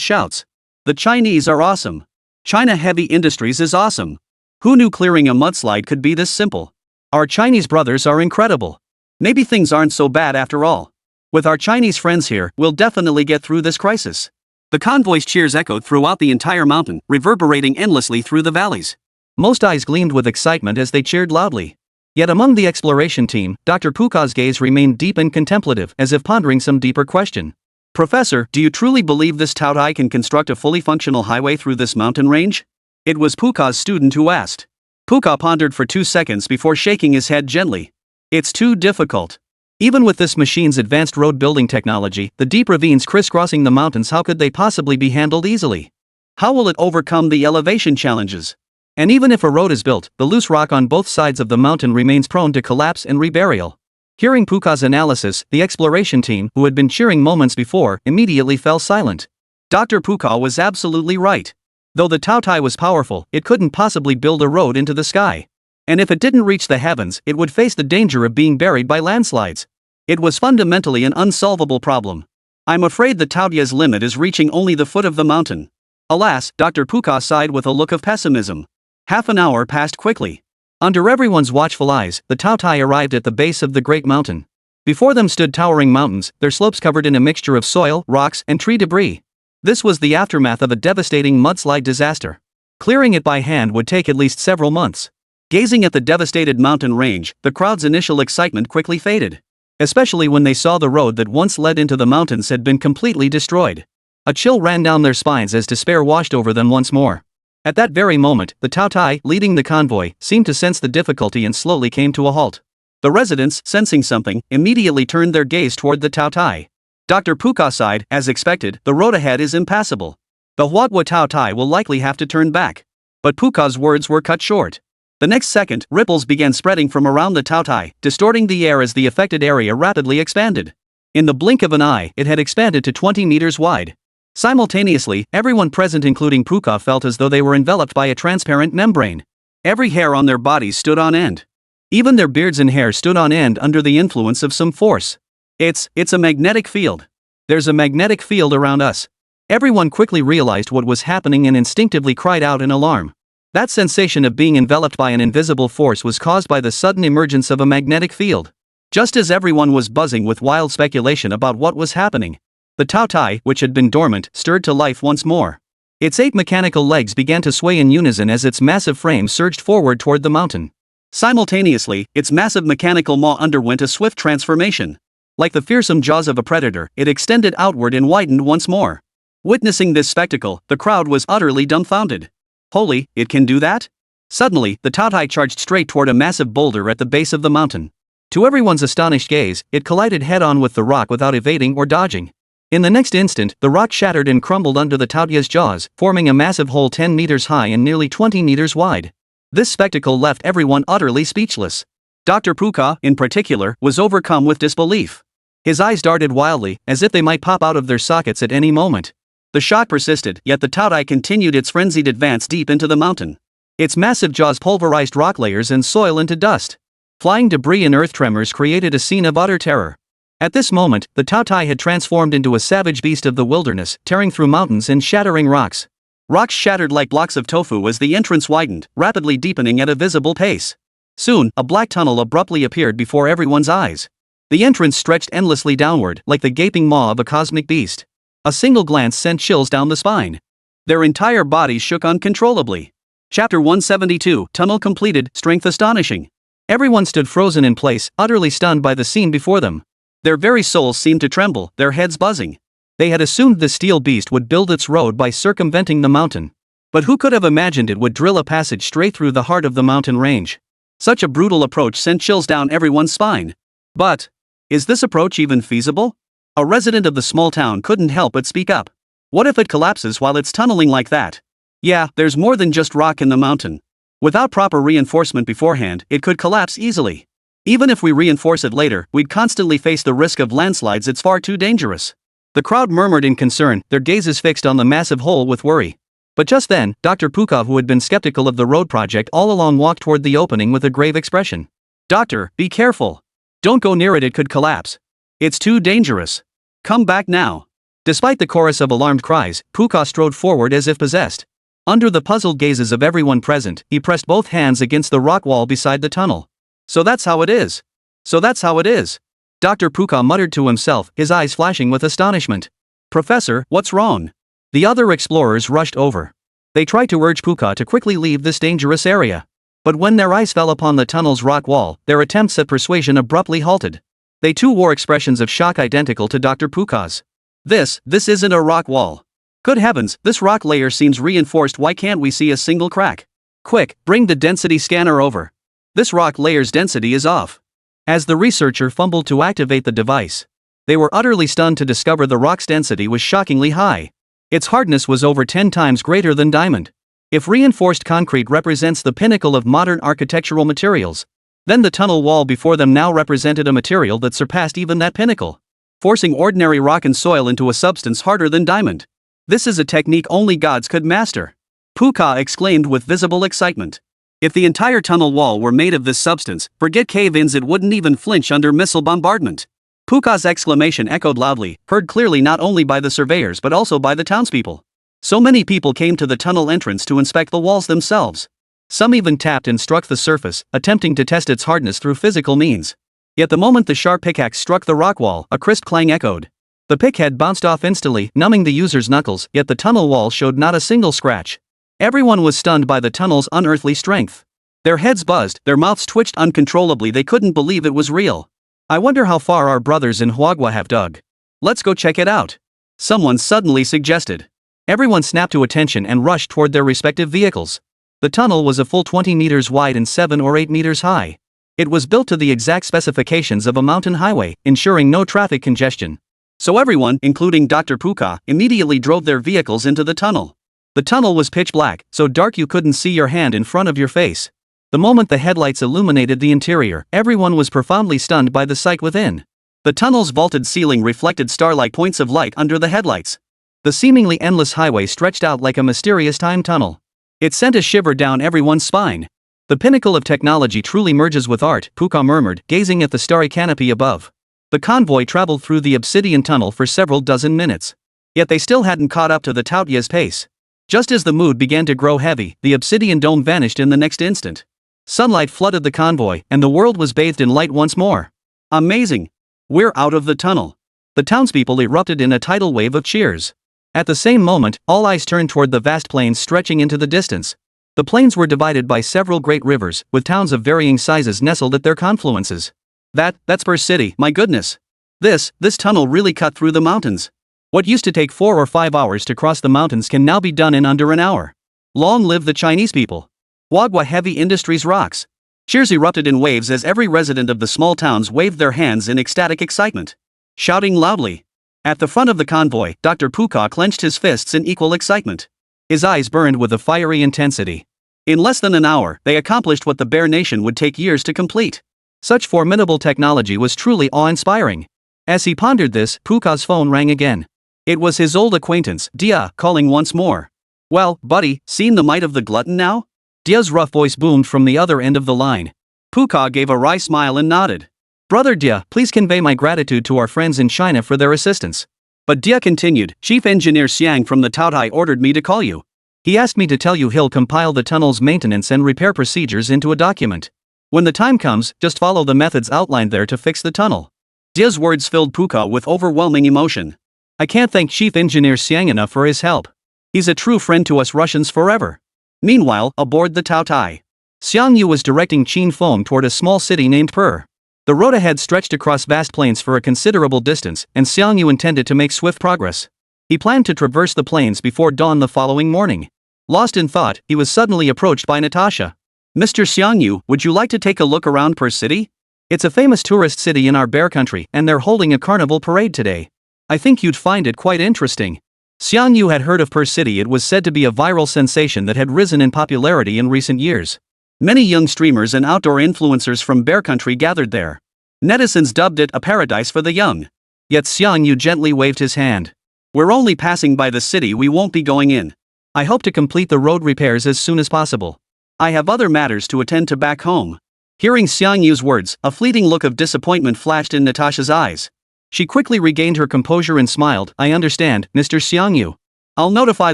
shouts. "The Chinese are awesome. China Heavy Industries is awesome. Who knew clearing a mudslide could be this simple? Our Chinese brothers are incredible. Maybe things aren't so bad after all. With our Chinese friends here, we'll definitely get through this crisis." The convoy's cheers echoed throughout the entire mountain, reverberating endlessly through the valleys. Most eyes gleamed with excitement as they cheered loudly. Yet among the exploration team, Dr. Puka's gaze remained deep and contemplative, as if pondering some deeper question. "Professor, do you truly believe this Taotai can construct a fully functional highway through this mountain range?" It was Puka's student who asked. Puka pondered for 2 seconds before shaking his head gently. "It's too difficult. Even with this machine's advanced road-building technology, the deep ravines crisscrossing the mountains, how could they possibly be handled easily? How will it overcome the elevation challenges? And even if a road is built, the loose rock on both sides of the mountain remains prone to collapse and reburial." Hearing Puka's analysis, the exploration team, who had been cheering moments before, immediately fell silent. Dr. Puka was absolutely right. Though the Taotai was powerful, it couldn't possibly build a road into the sky. And if it didn't reach the heavens, it would face the danger of being buried by landslides. It was fundamentally an unsolvable problem. "I'm afraid the Taotia's limit is reaching only the foot of the mountain." Alas, Dr. Puka sighed with a look of pessimism. Half an hour passed quickly. Under everyone's watchful eyes, the Taotai arrived at the base of the great mountain. Before them stood towering mountains, their slopes covered in a mixture of soil, rocks, and tree debris. This was the aftermath of a devastating mudslide disaster. Clearing it by hand would take at least several months. Gazing at the devastated mountain range, the crowd's initial excitement quickly faded. Especially when they saw the road that once led into the mountains had been completely destroyed. A chill ran down their spines as despair washed over them once more. At that very moment, the Taotai, leading the convoy, seemed to sense the difficulty and slowly came to a halt. The residents, sensing something, immediately turned their gaze toward the Taotai. Dr. Puka sighed. "As expected, the road ahead is impassable. The Huatwa Taotai will likely have to turn back." But Puka's words were cut short. The next second, ripples began spreading from around the Taotai, distorting the air as the affected area rapidly expanded. In the blink of an eye, it had expanded to 20 meters wide. Simultaneously, everyone present including Puka felt as though they were enveloped by a transparent membrane. Every hair on their bodies stood on end. Even their beards and hair stood on end under the influence of some force. It's a magnetic field. There's a magnetic field around us." Everyone quickly realized what was happening and instinctively cried out in alarm. That sensation of being enveloped by an invisible force was caused by the sudden emergence of a magnetic field. Just as everyone was buzzing with wild speculation about what was happening, the Taotai, which had been dormant, stirred to life once more. Its 8 mechanical legs began to sway in unison as its massive frame surged forward toward the mountain. Simultaneously, its massive mechanical maw underwent a swift transformation. Like the fearsome jaws of a predator, it extended outward and widened once more. Witnessing this spectacle, the crowd was utterly dumbfounded. "Holy, it can do that?" Suddenly, the Taotai charged straight toward a massive boulder at the base of the mountain. To everyone's astonished gaze, it collided head-on with the rock without evading or dodging. In the next instant, the rock shattered and crumbled under the Taotia's jaws, forming a massive hole 10 meters high and nearly 20 meters wide. This spectacle left everyone utterly speechless. Dr. Puka, in particular, was overcome with disbelief. His eyes darted wildly, as if they might pop out of their sockets at any moment. The shock persisted, yet the Taotai continued its frenzied advance deep into the mountain. Its massive jaws pulverized rock layers and soil into dust. Flying debris and earth tremors created a scene of utter terror. At this moment, the Taotai had transformed into a savage beast of the wilderness, tearing through mountains and shattering rocks. Rocks shattered like blocks of tofu as the entrance widened, rapidly deepening at a visible pace. Soon, a black tunnel abruptly appeared before everyone's eyes. The entrance stretched endlessly downward, like the gaping maw of a cosmic beast. A single glance sent chills down the spine. Their entire bodies shook uncontrollably. Chapter 172, Tunnel completed, strength astonishing. Everyone stood frozen in place, utterly stunned by the scene before them. Their very souls seemed to tremble, their heads buzzing. They had assumed the steel beast would build its road by circumventing the mountain. But who could have imagined it would drill a passage straight through the heart of the mountain range? Such a brutal approach sent chills down everyone's spine. But, is this approach even feasible? A resident of the small town couldn't help but speak up. What if it collapses while it's tunneling like that? Yeah, there's more than just rock in the mountain. Without proper reinforcement beforehand, it could collapse easily. Even if we reinforce it later, we'd constantly face the risk of landslides. It's far too dangerous. The crowd murmured in concern, their gazes fixed on the massive hole with worry. But just then, Dr. Pukov, who had been skeptical of the road project all along, walked toward the opening with a grave expression. Doctor, be careful. Don't go near it, it could collapse. It's too dangerous. Come back now. Despite the chorus of alarmed cries, Pukov strode forward as if possessed. Under the puzzled gazes of everyone present, he pressed both hands against the rock wall beside the tunnel. So that's how it is. So that's how it is. Dr. Pukov muttered to himself, his eyes flashing with astonishment. Professor, what's wrong? The other explorers rushed over. They tried to urge Pukov to quickly leave this dangerous area. But when their eyes fell upon the tunnel's rock wall, their attempts at persuasion abruptly halted. They too wore expressions of shock identical to Dr. Pukov's. This isn't a rock wall. Good heavens, this rock layer seems reinforced. Why can't we see a single crack? Quick, bring the density scanner over. This rock layer's density is off. As the researcher fumbled to activate the device, they were utterly stunned to discover the rock's density was shockingly high. Its hardness was over 10 times greater than diamond. If reinforced concrete represents the pinnacle of modern architectural materials, then the tunnel wall before them now represented a material that surpassed even that pinnacle, forcing ordinary rock and soil into a substance harder than diamond. This is a technique only gods could master. Pukov exclaimed with visible excitement. If the entire tunnel wall were made of this substance, forget cave-ins, it wouldn't even flinch under missile bombardment. Pukov's exclamation echoed loudly, heard clearly not only by the surveyors but also by the townspeople. So many people came to the tunnel entrance to inspect the walls themselves. Some even tapped and struck the surface, attempting to test its hardness through physical means. Yet the moment the sharp pickaxe struck the rock wall, a crisp clang echoed. The pickhead bounced off instantly, numbing the user's knuckles, yet the tunnel wall showed not a single scratch. Everyone was stunned by the tunnel's unearthly strength. Their heads buzzed, their mouths twitched uncontrollably. They couldn't believe it was real. I wonder how far our brothers in Huagua have dug. Let's go check it out. Someone suddenly suggested. Everyone snapped to attention and rushed toward their respective vehicles. The tunnel was a full 20 meters wide and 7 or 8 meters high. It was built to the exact specifications of a mountain highway, ensuring no traffic congestion. So everyone, including Dr. Pukov, immediately drove their vehicles into the tunnel. The tunnel was pitch black, so dark you couldn't see your hand in front of your face. The moment the headlights illuminated the interior, everyone was profoundly stunned by the sight within. The tunnel's vaulted ceiling reflected star-like points of light under the headlights. The seemingly endless highway stretched out like a mysterious time tunnel. It sent a shiver down everyone's spine. The pinnacle of technology truly merges with art, Pukov murmured, gazing at the starry canopy above. The convoy traveled through the obsidian tunnel for several dozen minutes. Yet they still hadn't caught up to the Taotia's pace. Just as the mood began to grow heavy, the obsidian dome vanished in the next instant. Sunlight flooded the convoy, and the world was bathed in light once more. Amazing! We're out of the tunnel. The townspeople erupted in a tidal wave of cheers. At the same moment, all eyes turned toward the vast plains stretching into the distance. The plains were divided by several great rivers, with towns of varying sizes nestled at their confluences. That's Perth City, my goodness. This tunnel really cut through the mountains. What used to take 4 or 5 hours to cross the mountains can now be done in under an hour. Long live the Chinese people. Huagua Heavy Industries rocks. Cheers erupted in waves as every resident of the small towns waved their hands in ecstatic excitement, shouting loudly. At the front of the convoy, Dr. Pukov clenched his fists in equal excitement. His eyes burned with a fiery intensity. In less than an hour, they accomplished what the Bear Nation would take years to complete. Such formidable technology was truly awe-inspiring. As he pondered this, Puka's phone rang again. It was his old acquaintance, Dia, calling once more. "Well, buddy, seen the might of the glutton now?" Dia's rough voice boomed from the other end of the line. Puka gave a wry smile and nodded. "Brother Dia, please convey my gratitude to our friends in China for their assistance." But Dia continued, "Chief Engineer Xiang from the Taotai ordered me to call you. He asked me to tell you he'll compile the tunnel's maintenance and repair procedures into a document. When the time comes, just follow the methods outlined there to fix the tunnel." Dia's words filled Puka with overwhelming emotion. "I can't thank Chief Engineer Xiang enough for his help. He's a true friend to us Russians forever." Meanwhile, aboard the Taotai, Xiang Yu was directing Qin Feng toward a small city named Per. The road ahead stretched across vast plains for a considerable distance, and Xiang Yu intended to make swift progress. He planned to traverse the plains before dawn the following morning. Lost in thought, he was suddenly approached by Natasha. "Mr. Xiang Yu, would you like to take a look around Per City? It's a famous tourist city in our bear country, and they're holding a carnival parade today. I think you'd find it quite interesting." Xiang Yu had heard of Per City. It was said to be a viral sensation that had risen in popularity in recent years. Many young streamers and outdoor influencers from bear country gathered there. Netizens dubbed it a paradise for the young. Yet Xiang Yu gently waved his hand. "We're only passing by the city, we won't be going in. I hope to complete the road repairs as soon as possible. I have other matters to attend to back home." Hearing Xiang Yu's words, a fleeting look of disappointment flashed in Natasha's eyes. She quickly regained her composure and smiled. "I understand, Mr. Xiang Yu. I'll notify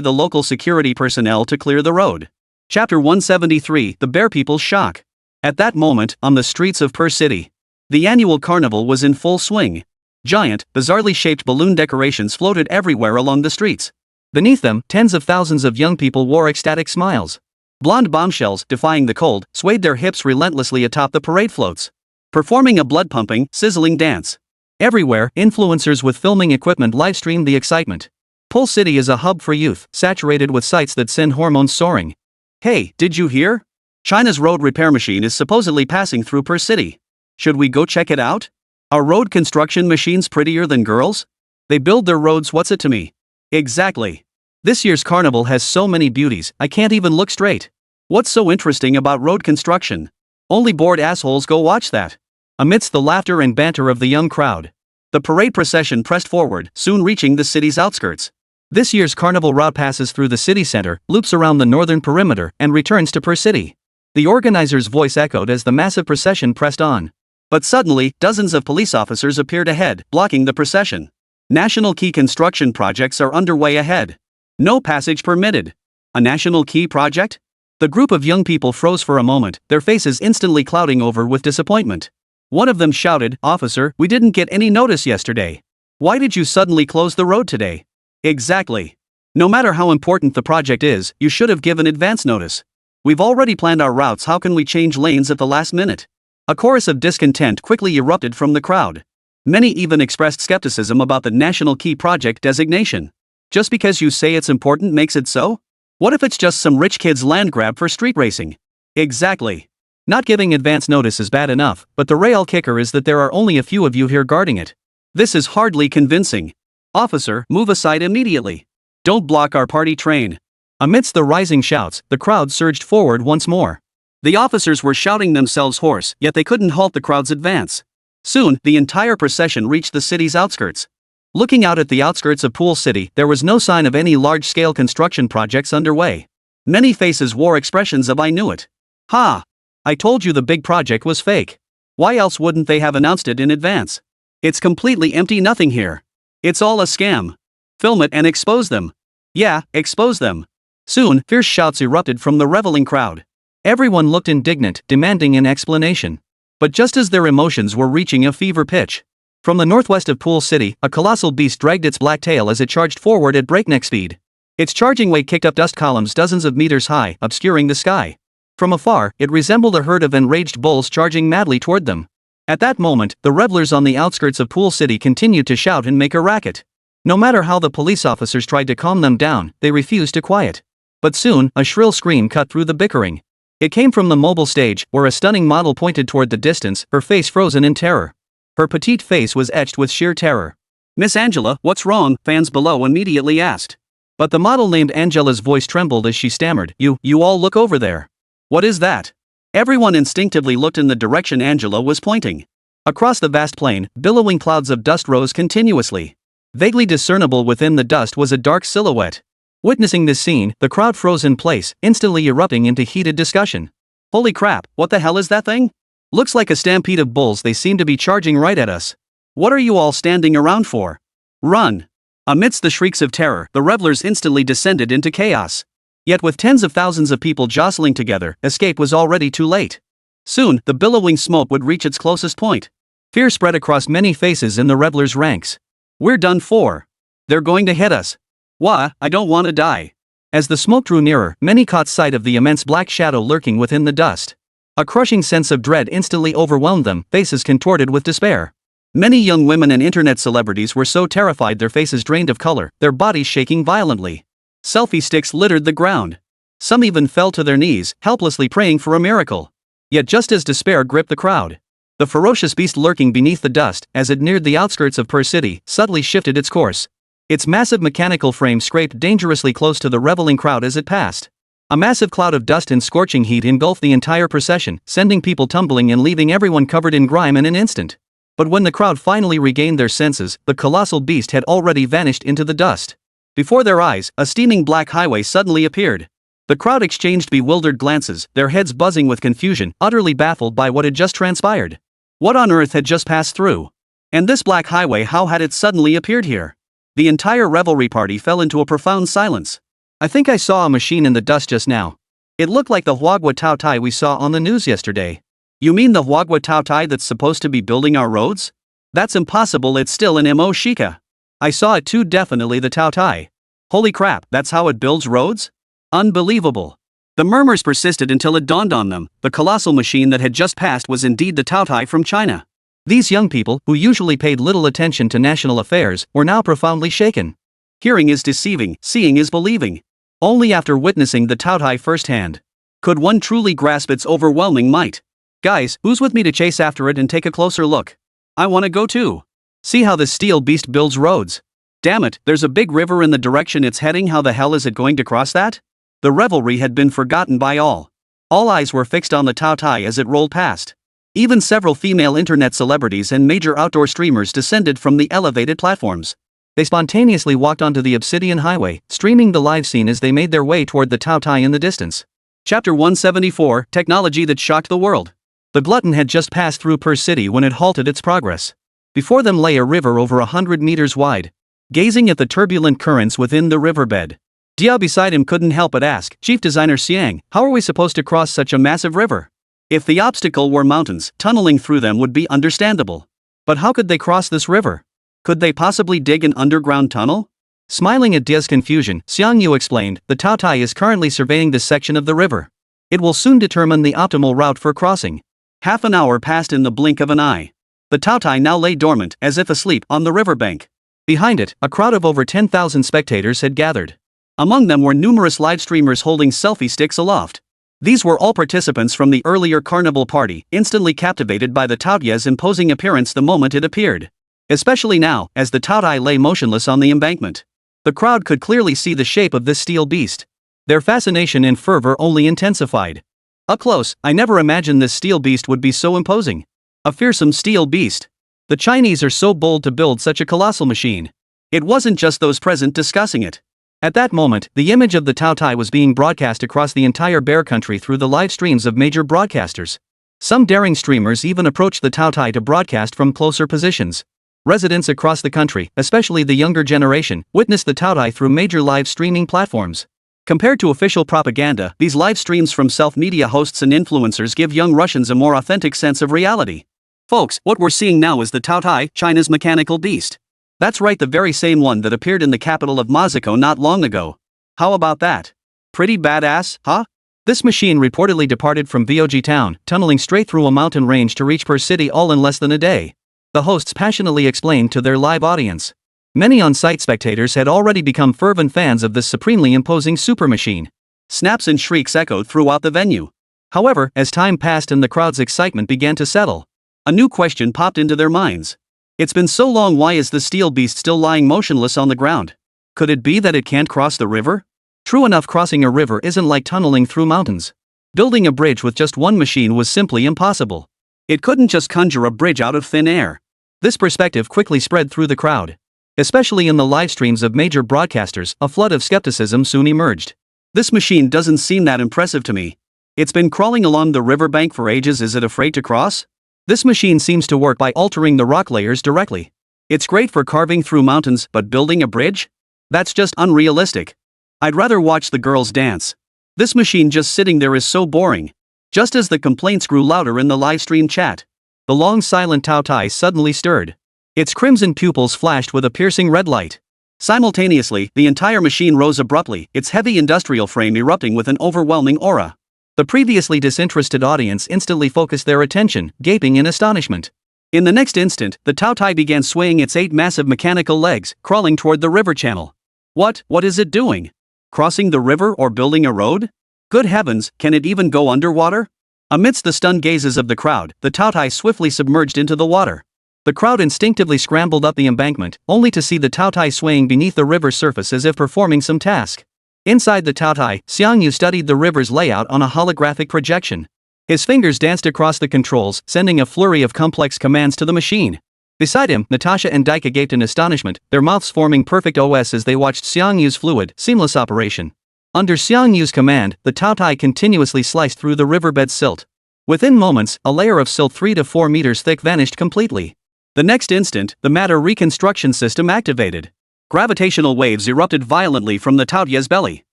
the local security personnel to clear the road." Chapter 173, The Bear People's Shock. At that moment, on the streets of Per City, the annual carnival was in full swing. Giant, bizarrely shaped balloon decorations floated everywhere along the streets. Beneath them, tens of thousands of young people wore ecstatic smiles. Blonde bombshells, defying the cold, swayed their hips relentlessly atop the parade floats, performing a blood-pumping, sizzling dance. Everywhere, influencers with filming equipment livestreamed the excitement. Pul City is a hub for youth, saturated with sights that send hormones soaring. "Hey, did you hear? China's road repair machine is supposedly passing through Per City. Should we go check it out? Are road construction machines prettier than girls? They build their roads, what's it to me?" Exactly. This year's carnival has so many beauties, I can't even look straight. What's so interesting about road construction? Only bored assholes go watch that. Amidst the laughter and banter of the young crowd, the parade procession pressed forward, soon reaching the city's outskirts. This year's carnival route passes through the city center, loops around the northern perimeter, and returns to Per City. The organizer's voice echoed as the massive procession pressed on. But suddenly, dozens of police officers appeared ahead, blocking the procession. National key construction projects are underway ahead. No passage permitted. A national key project? The group of young people froze for a moment, their faces instantly clouding over with disappointment. One of them shouted, "Officer, we didn't get any notice yesterday. Why did you suddenly close the road today?" Exactly. No matter how important the project is, you should have given advance notice. We've already planned our routes, how can we change lanes at the last minute? A chorus of discontent quickly erupted from the crowd. Many even expressed skepticism about the National Key Project designation. Just because you say it's important makes it so? What if it's just some rich kid's land grab for street racing? Exactly. Not giving advance notice is bad enough, but the real kicker is that there are only a few of you here guarding it. This is hardly convincing. Officer, move aside immediately. Don't block our party train. Amidst the rising shouts, the crowd surged forward once more. The officers were shouting themselves hoarse, yet they couldn't halt the crowd's advance. Soon, the entire procession reached the city's outskirts. Looking out at the outskirts of Pul City, there was no sign of any large-scale construction projects underway. Many faces wore expressions of "I knew it." "Ha! I told you the big project was fake. Why else wouldn't they have announced it in advance? It's completely empty, nothing here. It's all a scam. Film it and expose them. Yeah, expose them." Soon, fierce shouts erupted from the reveling crowd. Everyone looked indignant, demanding an explanation. But just as their emotions were reaching a fever pitch, from the northwest of Pul City, a colossal beast dragged its black tail as it charged forward at breakneck speed. Its charging weight kicked up dust columns dozens of meters high, obscuring the sky. From afar, it resembled a herd of enraged bulls charging madly toward them. At that moment, the revelers on the outskirts of Pul City continued to shout and make a racket. No matter how the police officers tried to calm them down, they refused to quiet. But soon, a shrill scream cut through the bickering. It came from the mobile stage, where a stunning model pointed toward the distance, her face frozen in terror. Her petite face was etched with sheer terror. "Miss Angela, what's wrong?" fans below immediately asked. But the model named Angela's voice trembled as she stammered, You all look over there. What is that? Everyone instinctively looked in the direction Angela was pointing. Across the vast plain, billowing clouds of dust rose continuously. Vaguely discernible within the dust was a dark silhouette. Witnessing this scene, the crowd froze in place, instantly erupting into heated discussion. Holy crap, what the hell is that thing? Looks like a stampede of bulls. They seem to be charging right at us. What are you all standing around for? Run! Amidst the shrieks of terror, the revelers instantly descended into chaos. Yet with tens of thousands of people jostling together, escape was already too late. Soon, the billowing smoke would reach its closest point. Fear spread across many faces in the revelers' ranks. We're done for. They're going to hit us. Wah, I don't want to die. As the smoke drew nearer, many caught sight of the immense black shadow lurking within the dust. A crushing sense of dread instantly overwhelmed them, faces contorted with despair. Many young women and internet celebrities were so terrified their faces drained of color, their bodies shaking violently. Selfie sticks littered the ground. Some even fell to their knees, helplessly praying for a miracle. Yet just as despair gripped the crowd, the ferocious beast lurking beneath the dust, as it neared the outskirts of Per City, subtly shifted its course. Its massive mechanical frame scraped dangerously close to the reveling crowd as it passed. A massive cloud of dust and scorching heat engulfed the entire procession, sending people tumbling and leaving everyone covered in grime in an instant. But when the crowd finally regained their senses, the colossal beast had already vanished into the dust. Before their eyes, a steaming black highway suddenly appeared. The crowd exchanged bewildered glances, their heads buzzing with confusion, utterly baffled by what had just transpired. What on earth had just passed through? And this black highway, how had it suddenly appeared here? The entire revelry party fell into a profound silence. I think I saw a machine in the dust just now. It looked like the Huagua Tao Tai we saw on the news yesterday. You mean the Huagua Tao Tai that's supposed to be building our roads? That's impossible, it's still an Mo-Shika. I saw it too, definitely the Tao Tai. Holy crap, that's how it builds roads? Unbelievable. The murmurs persisted until it dawned on them, the colossal machine that had just passed was indeed the Tao Tai from China. These young people, who usually paid little attention to national affairs, were now profoundly shaken. Hearing is deceiving, seeing is believing. Only after witnessing the Tao Tai firsthand could one truly grasp its overwhelming might. Guys, who's with me to chase after it and take a closer look? I want to go too. See how this steel beast builds roads. Damn it, there's a big river in the direction it's heading. How the hell is it going to cross that? The revelry had been forgotten by all. All eyes were fixed on the Tao Tai as it rolled past. Even several female internet celebrities and major outdoor streamers descended from the elevated platforms. They spontaneously walked onto the Obsidian Highway, streaming the live scene as they made their way toward the Tao Tai in the distance. Chapter 174, Technology that Shocked the World. The glutton had just passed through Per City when it halted its progress. Before them lay a river over 100 meters wide. Gazing at the turbulent currents within the riverbed, Dia beside him couldn't help but ask, Chief Designer Xiang, how are we supposed to cross such a massive river? If the obstacle were mountains, tunneling through them would be understandable. But how could they cross this river? Could they possibly dig an underground tunnel? Smiling at Dia's confusion, Xiang Yu explained, the Tao Tai is currently surveying this section of the river. It will soon determine the optimal route for crossing. Half an hour passed in the blink of an eye. The Tao Tai now lay dormant, as if asleep, on the riverbank. Behind it, a crowd of over 10,000 spectators had gathered. Among them were numerous live streamers holding selfie sticks aloft. These were all participants from the earlier carnival party, instantly captivated by the Tao Tai's imposing appearance the moment it appeared. Especially now, as the Tao Tai lay motionless on the embankment. The crowd could clearly see the shape of this steel beast. Their fascination and fervor only intensified. Up close, I never imagined this steel beast would be so imposing. A fearsome steel beast. The Chinese are so bold to build such a colossal machine. It wasn't just those present discussing it. At that moment, the image of the Tao Tai was being broadcast across the entire Bear Country through the live streams of major broadcasters. Some daring streamers even approached the Tao Tai to broadcast from closer positions. Residents across the country, especially the younger generation, witnessed the Tao Tai through major live streaming platforms. Compared to official propaganda, these live streams from self-media hosts and influencers give young Russians a more authentic sense of reality. Folks, what we're seeing now is the Tao Tai, China's mechanical beast. That's right, the very same one that appeared in the capital of Mexico not long ago. How about that? Pretty badass, huh? This machine reportedly departed from VOG Town, tunneling straight through a mountain range to reach Per City all in less than a day. The hosts passionately explained to their live audience. Many on-site spectators had already become fervent fans of this supremely imposing super machine. Snaps and shrieks echoed throughout the venue. However, as time passed and the crowd's excitement began to settle, a new question popped into their minds. It's been so long, why is the steel beast still lying motionless on the ground? Could it be that it can't cross the river? True enough, crossing a river isn't like tunneling through mountains. Building a bridge with just one machine was simply impossible. It couldn't just conjure a bridge out of thin air. This perspective quickly spread through the crowd. Especially in the live streams of major broadcasters, a flood of skepticism soon emerged. This machine doesn't seem that impressive to me. It's been crawling along the riverbank for ages. Is it afraid to cross? This machine seems to work by altering the rock layers directly. It's great for carving through mountains, but building a bridge? That's just unrealistic. I'd rather watch the girls dance. This machine just sitting there is so boring. Just as the complaints grew louder in the livestream chat, the long silent Taotai suddenly stirred. Its crimson pupils flashed with a piercing red light. Simultaneously, the entire machine rose abruptly, its heavy industrial frame erupting with an overwhelming aura. The previously disinterested audience instantly focused their attention, gaping in astonishment. In the next instant, the Taotai began swaying its 8 massive mechanical legs, crawling toward the river channel. What is it doing? Crossing the river or building a road? Good heavens, can it even go underwater? Amidst the stunned gazes of the crowd, the Taotai swiftly submerged into the water. The crowd instinctively scrambled up the embankment, only to see the Taotai swaying beneath the river's surface as if performing some task. Inside the Taotai, Xiangyu studied the river's layout on a holographic projection. His fingers danced across the controls, sending a flurry of complex commands to the machine. Beside him, Natasha and Daika gaped in astonishment, their mouths forming perfect OS as they watched Xiangyu's fluid, seamless operation. Under Xiangyu's command, the Taotai continuously sliced through the riverbed's silt. Within moments, a layer of silt 3 to 4 meters thick vanished completely. The next instant, the matter reconstruction system activated. Gravitational waves erupted violently from the Taotia's belly.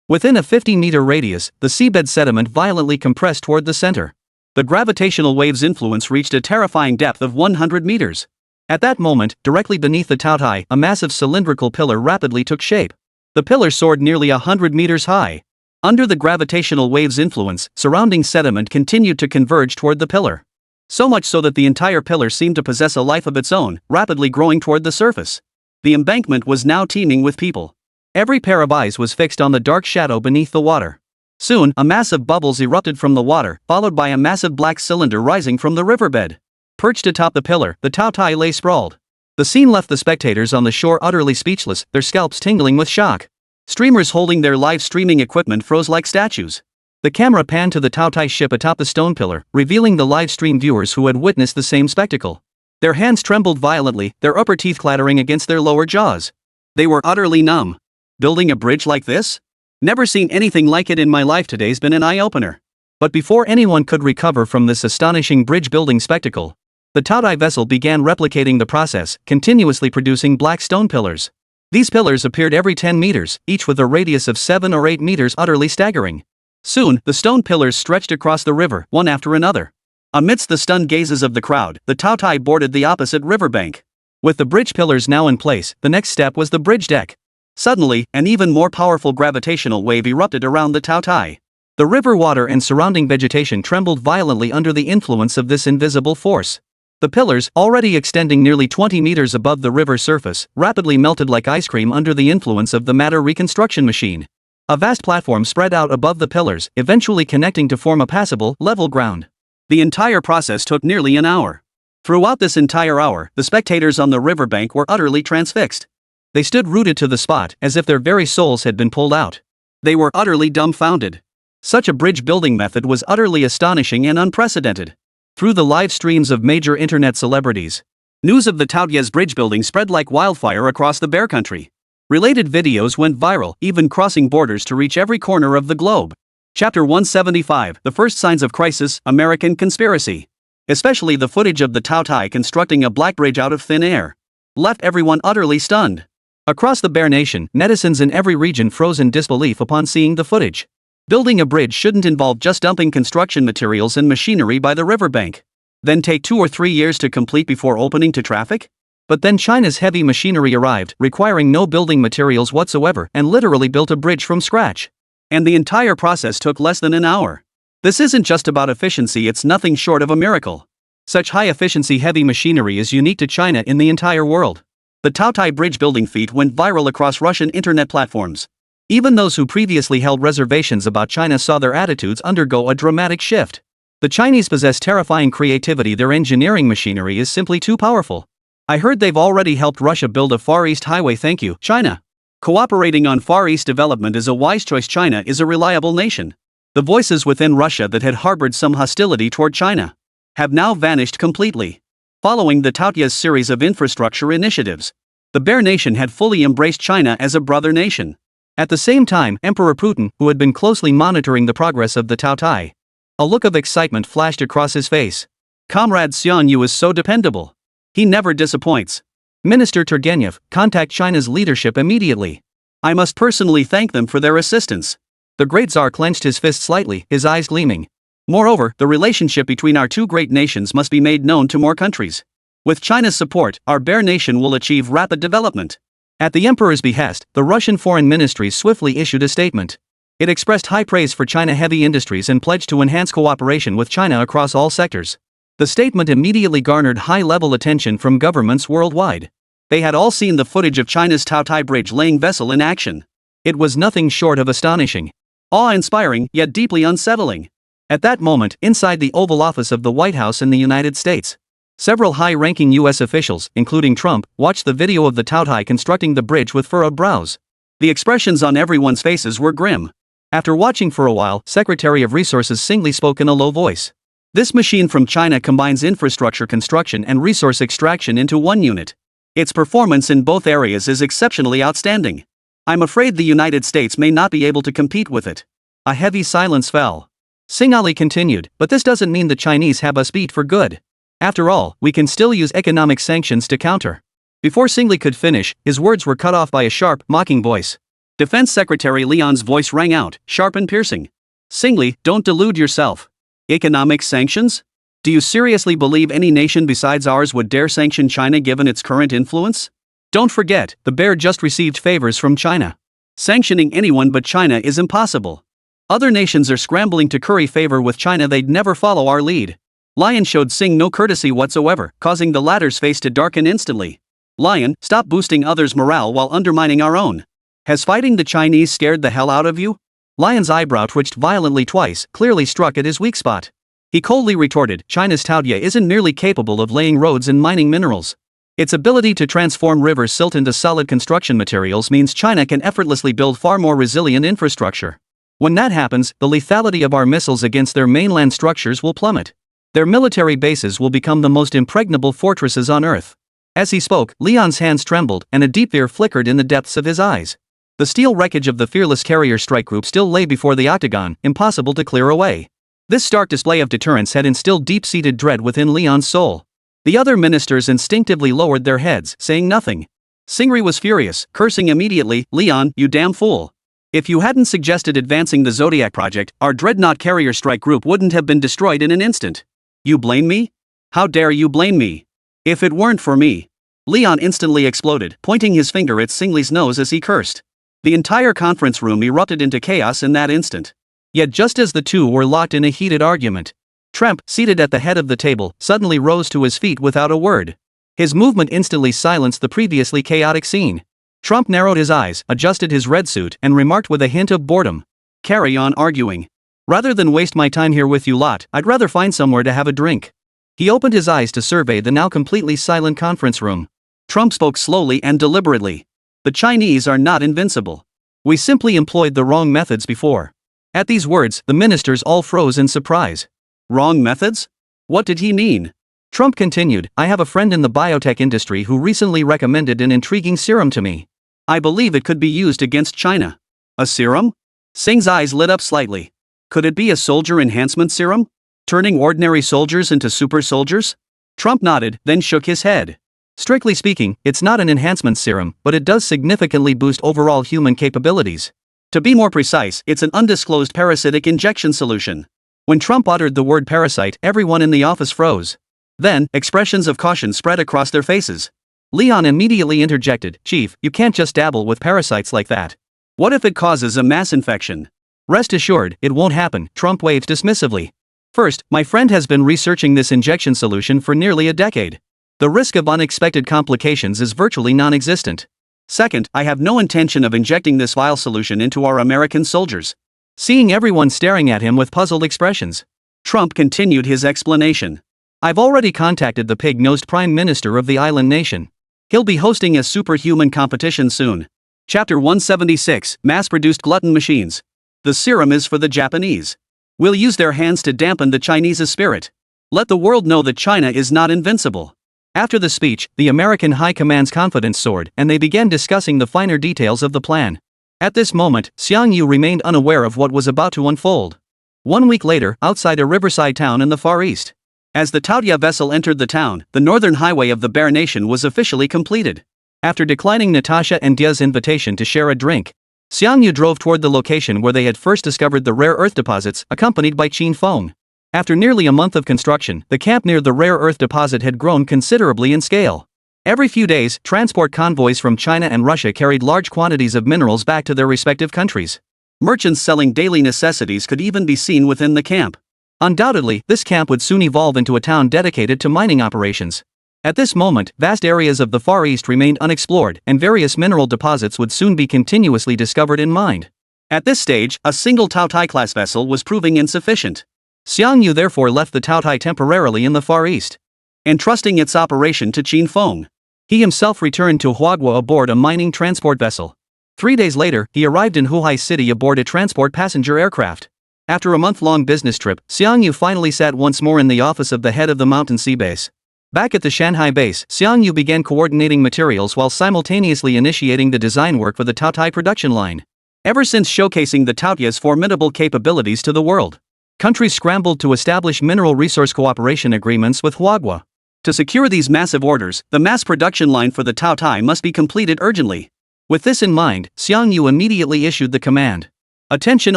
Within a 50-meter radius, the seabed sediment violently compressed toward the center. The gravitational wave's influence reached a terrifying depth of 100 meters. At that moment, directly beneath the Taotai, a massive cylindrical pillar rapidly took shape. The pillar soared nearly 100 meters high. Under the gravitational wave's influence, surrounding sediment continued to converge toward the pillar. So much so that the entire pillar seemed to possess a life of its own, rapidly growing toward the surface. The embankment was now teeming with people. Every pair of eyes was fixed on the dark shadow beneath the water. Soon, a mass of bubbles erupted from the water, followed by a massive black cylinder rising from the riverbed. Perched atop the pillar, the Taotai lay sprawled. The scene left the spectators on the shore utterly speechless, their scalps tingling with shock. Streamers holding their live streaming equipment froze like statues. The camera panned to the Taotai ship atop the stone pillar, revealing the live stream viewers who had witnessed the same spectacle. Their hands trembled violently, their upper teeth clattering against their lower jaws. They were utterly numb. Building a bridge like this? Never seen anything like it in my life. Today's been an eye-opener. But before anyone could recover from this astonishing bridge-building spectacle, the Taotai vessel began replicating the process, continuously producing black stone pillars. These pillars appeared every 10 meters, each with a radius of 7 or 8 meters, utterly staggering. Soon, the stone pillars stretched across the river, one after another. Amidst the stunned gazes of the crowd, the Taotai boarded the opposite riverbank. With the bridge pillars now in place, the next step was the bridge deck. Suddenly, an even more powerful gravitational wave erupted around the Taotai. The river water and surrounding vegetation trembled violently under the influence of this invisible force. The pillars, already extending nearly 20 meters above the river surface, rapidly melted like ice cream under the influence of the matter reconstruction machine. A vast platform spread out above the pillars, eventually connecting to form a passable, level ground. The entire process took nearly an hour. Throughout this entire hour, the spectators on the riverbank were utterly transfixed. They stood rooted to the spot, as if their very souls had been pulled out. They were utterly dumbfounded. Such a bridge-building method was utterly astonishing and unprecedented. Through the live streams of major internet celebrities, news of the Taotia's bridge building spread like wildfire across the Bear Country. Related videos went viral, even crossing borders to reach every corner of the globe. Chapter 175, The First Signs of Crisis, American Conspiracy. Especially the footage of the Taotai constructing a black bridge out of thin air left everyone utterly stunned. Across the Bear Nation, netizens in every region froze in disbelief upon seeing the footage. Building a bridge shouldn't involve just dumping construction materials and machinery by the riverbank. Then take 2 or 3 years to complete before opening to traffic? But then China's heavy machinery arrived, requiring no building materials whatsoever, and literally built a bridge from scratch. And the entire process took less than an hour. This isn't just about efficiency, it's nothing short of a miracle. Such high-efficiency heavy machinery is unique to China in the entire world. The Taotai bridge building feat went viral across Russian internet platforms. Even those who previously held reservations about China saw their attitudes undergo a dramatic shift. The Chinese possess terrifying creativity, their engineering machinery is simply too powerful. I heard they've already helped Russia build a Far East highway. Thank you, China. Cooperating on Far East development is a wise choice. China is a reliable nation. The voices within Russia that had harbored some hostility toward China have now vanished completely. Following the Taotia's series of infrastructure initiatives, the Bear Nation had fully embraced China as a brother nation. At the same time, Emperor Putin, who had been closely monitoring the progress of the Taotai, a look of excitement flashed across his face. Comrade Xian Yu is so dependable. He never disappoints. Minister Turgenev, contact China's leadership immediately. I must personally thank them for their assistance. The great Tsar clenched his fist slightly, his eyes gleaming. Moreover, the relationship between our two great nations must be made known to more countries. With China's support, our Bear Nation will achieve rapid development. At the emperor's behest, the Russian Foreign Ministry swiftly issued a statement. It expressed high praise for China heavy industries and pledged to enhance cooperation with China across all sectors. The statement immediately garnered high-level attention from governments worldwide. They had all seen the footage of China's Taotai bridge-laying vessel in action. It was nothing short of astonishing, awe-inspiring, yet deeply unsettling. At that moment, inside the Oval Office of the White House in the United States, several high-ranking U.S. officials, including Trump, watched the video of the Taotai constructing the bridge with furrowed brows. The expressions on everyone's faces were grim. After watching for a while, Secretary of Resources Singli spoke in a low voice. This machine from China combines infrastructure construction and resource extraction into one unit. Its performance in both areas is exceptionally outstanding. I'm afraid the United States may not be able to compete with it. A heavy silence fell. Sing Ali continued, but this doesn't mean the Chinese have us beat for good. After all, we can still use economic sanctions to counter. Before Singli could finish, his words were cut off by a sharp, mocking voice. Defense Secretary Leon's voice rang out, sharp and piercing. Singli, don't delude yourself. Economic sanctions? Do you seriously believe any nation besides ours would dare sanction China given its current influence? Don't forget, the Bear just received favors from China. Sanctioning anyone but China is impossible. Other nations are scrambling to curry favor with China. They'd never follow our lead. Lion showed Sing no courtesy whatsoever, causing the latter's face to darken instantly. Lion, stop boosting others' morale while undermining our own. Has fighting the Chinese scared the hell out of you? Lion's eyebrow twitched violently twice, clearly struck at his weak spot. He coldly retorted, China's Taotia isn't merely capable of laying roads and mining minerals. Its ability to transform river silt into solid construction materials means China can effortlessly build far more resilient infrastructure. When that happens, the lethality of our missiles against their mainland structures will plummet. Their military bases will become the most impregnable fortresses on Earth. As he spoke, Leon's hands trembled, and a deep fear flickered in the depths of his eyes. The steel wreckage of the fearless carrier strike group still lay before the octagon, impossible to clear away. This stark display of deterrence had instilled deep-seated dread within Leon's soul. The other ministers instinctively lowered their heads, saying nothing. Singri was furious, cursing immediately, Leon, you damn fool. If you hadn't suggested advancing the Zodiac project, our dreadnought carrier strike group wouldn't have been destroyed in an instant. You blame me? How dare you blame me? If it weren't for me. Leon instantly exploded, pointing his finger at Singli's nose as he cursed. The entire conference room erupted into chaos in that instant. Yet just as the two were locked in a heated argument, Trump, seated at the head of the table, suddenly rose to his feet without a word. His movement instantly silenced the previously chaotic scene. Trump narrowed his eyes, adjusted his red suit, and remarked with a hint of boredom. Carry on arguing. Rather than waste my time here with you lot, I'd rather find somewhere to have a drink. He opened his eyes to survey the now completely silent conference room. Trump spoke slowly and deliberately. The Chinese are not invincible. We simply employed the wrong methods before. At these words, the ministers all froze in surprise. Wrong methods? What did he mean? Trump continued, I have a friend in the biotech industry who recently recommended an intriguing serum to me. I believe it could be used against China. A serum? Sing's eyes lit up slightly. Could it be a soldier enhancement serum? Turning ordinary soldiers into super soldiers? Trump nodded, then shook his head. Strictly speaking, it's not an enhancement serum, but it does significantly boost overall human capabilities. To be more precise, it's an undisclosed parasitic injection solution. When Trump uttered the word parasite, everyone in the office froze. Then, expressions of caution spread across their faces. Leon immediately interjected, Chief, you can't just dabble with parasites like that. What if it causes a mass infection? Rest assured, it won't happen, Trump waved dismissively. First, my friend has been researching this injection solution for nearly a decade. The risk of unexpected complications is virtually non-existent. Second, I have no intention of injecting this vile solution into our American soldiers. Seeing everyone staring at him with puzzled expressions, Trump continued his explanation. I've already contacted the pig-nosed Prime Minister of the island nation. He'll be hosting a superhuman competition soon. Chapter 176, Mass-Produced Glutton Machines. The serum is for the Japanese. We'll use their hands to dampen the Chinese spirit. Let the world know that China is not invincible. After the speech, the American High Command's confidence soared and they began discussing the finer details of the plan. At this moment, Xiang remained unaware of what was about to unfold. 1 week later, outside a riverside town in the Far East. As the Taotia vessel entered the town, the northern highway of the Bear Nation was officially completed. After declining Natasha and Dia's invitation to share a drink, Xiang drove toward the location where they had first discovered the rare earth deposits, accompanied by Qin Feng. After nearly a month of construction, the camp near the rare earth deposit had grown considerably in scale. Every few days, transport convoys from China and Russia carried large quantities of minerals back to their respective countries. Merchants selling daily necessities could even be seen within the camp. Undoubtedly, this camp would soon evolve into a town dedicated to mining operations. At this moment, vast areas of the Far East remained unexplored, and various mineral deposits would soon be continuously discovered and mined. At this stage, a single TianGou-class vessel was proving insufficient. Xiang therefore left the Taotai temporarily in the Far East, entrusting its operation to Qin Feng. He himself returned to Huaguo aboard a mining transport vessel. 3 days later, he arrived in Huai City aboard a transport passenger aircraft. After a month-long business trip, Xiang finally sat once more in the office of the head of the Mountain Sea Base. Back at the Shanghai base, Xiang began coordinating materials while simultaneously initiating the design work for the Taotai production line. Ever since showcasing the Taotia's formidable capabilities to the world, countries scrambled to establish mineral resource cooperation agreements with Huaguo. To secure these massive orders, the mass production line for the Taotai must be completed urgently. With this in mind, Xiang immediately issued the command. Attention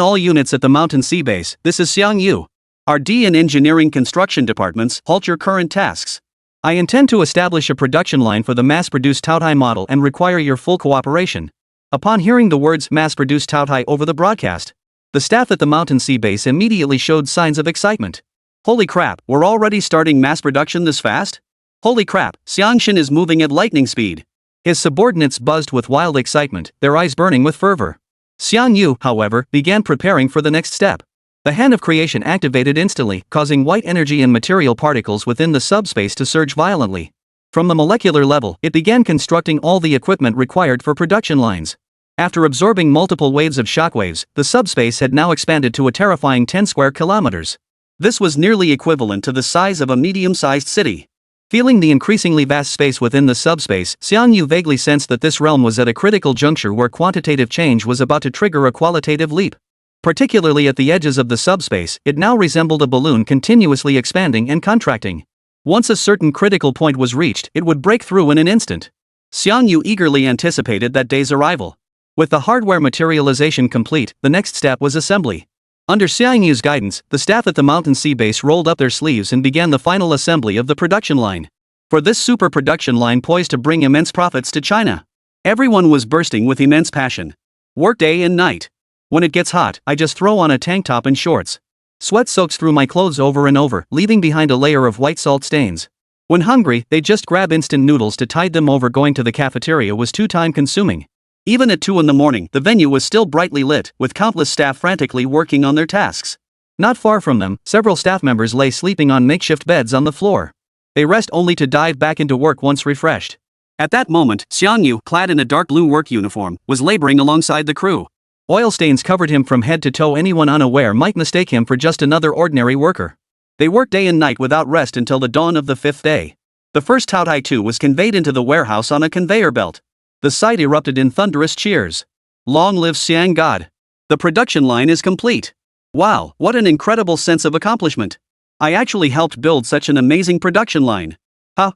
all units at the Mountain Sea Base, this is Xiang. RD and Engineering Construction Departments, halt your current tasks. I intend to establish a production line for the mass-produced Taotai model and require your full cooperation. Upon hearing the words mass-produced Taotai over the broadcast, the staff at the Mountain Sea Base immediately showed signs of excitement. Holy crap, we're already starting mass production this fast? Holy crap, Xiangshan is moving at lightning speed. His subordinates buzzed with wild excitement, their eyes burning with fervor. Xiang however, began preparing for the next step. The hand of creation activated instantly, causing white energy and material particles within the subspace to surge violently. From the molecular level, it began constructing all the equipment required for production lines. After absorbing multiple waves of shockwaves, the subspace had now expanded to a terrifying 10 square kilometers. This was nearly equivalent to the size of a medium-sized city. Feeling the increasingly vast space within the subspace, Xiang vaguely sensed that this realm was at a critical juncture where quantitative change was about to trigger a qualitative leap. Particularly at the edges of the subspace, it now resembled a balloon continuously expanding and contracting. Once a certain critical point was reached, it would break through in an instant. Xiang eagerly anticipated that day's arrival. With the hardware materialization complete, the next step was assembly. Under Xiang guidance, the staff at the Mountain Sea Base rolled up their sleeves and began the final assembly of the production line. For this super production line poised to bring immense profits to China, everyone was bursting with immense passion. Work day and night. When it gets hot, I just throw on a tank top and shorts. Sweat soaks through my clothes over and over, leaving behind a layer of white salt stains. When hungry, they just grab instant noodles to tide them over. Going to the cafeteria was too time-consuming. Even at 2 in the morning, the venue was still brightly lit, with countless staff frantically working on their tasks. Not far from them, several staff members lay sleeping on makeshift beds on the floor. They rest only to dive back into work once refreshed. At that moment, Xiang, clad in a dark blue work uniform, was laboring alongside the crew. Oil stains covered him from head to toe. Anyone unaware might mistake him for just another ordinary worker. They worked day and night without rest until the dawn of the 5th day. The first Taotai 2 was conveyed into the warehouse on a conveyor belt. The site erupted in thunderous cheers. Long live Xiang God! The production line is complete. Wow, what an incredible sense of accomplishment. I actually helped build such an amazing production line.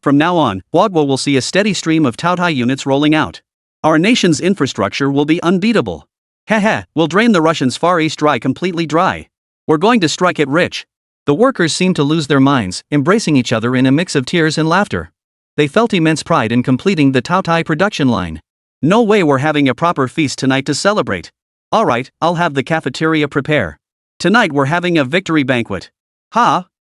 From now on, Huaguo will see a steady stream of Taotai units rolling out. Our nation's infrastructure will be unbeatable. We'll drain the Russians' Far East completely dry. We're going to strike it rich. The workers seemed to lose their minds, embracing each other in a mix of tears and laughter. They felt immense pride in completing the Taotai production line. No way, we're having a proper feast tonight to celebrate. Alright, I'll have the cafeteria prepare. Tonight we're having a victory banquet.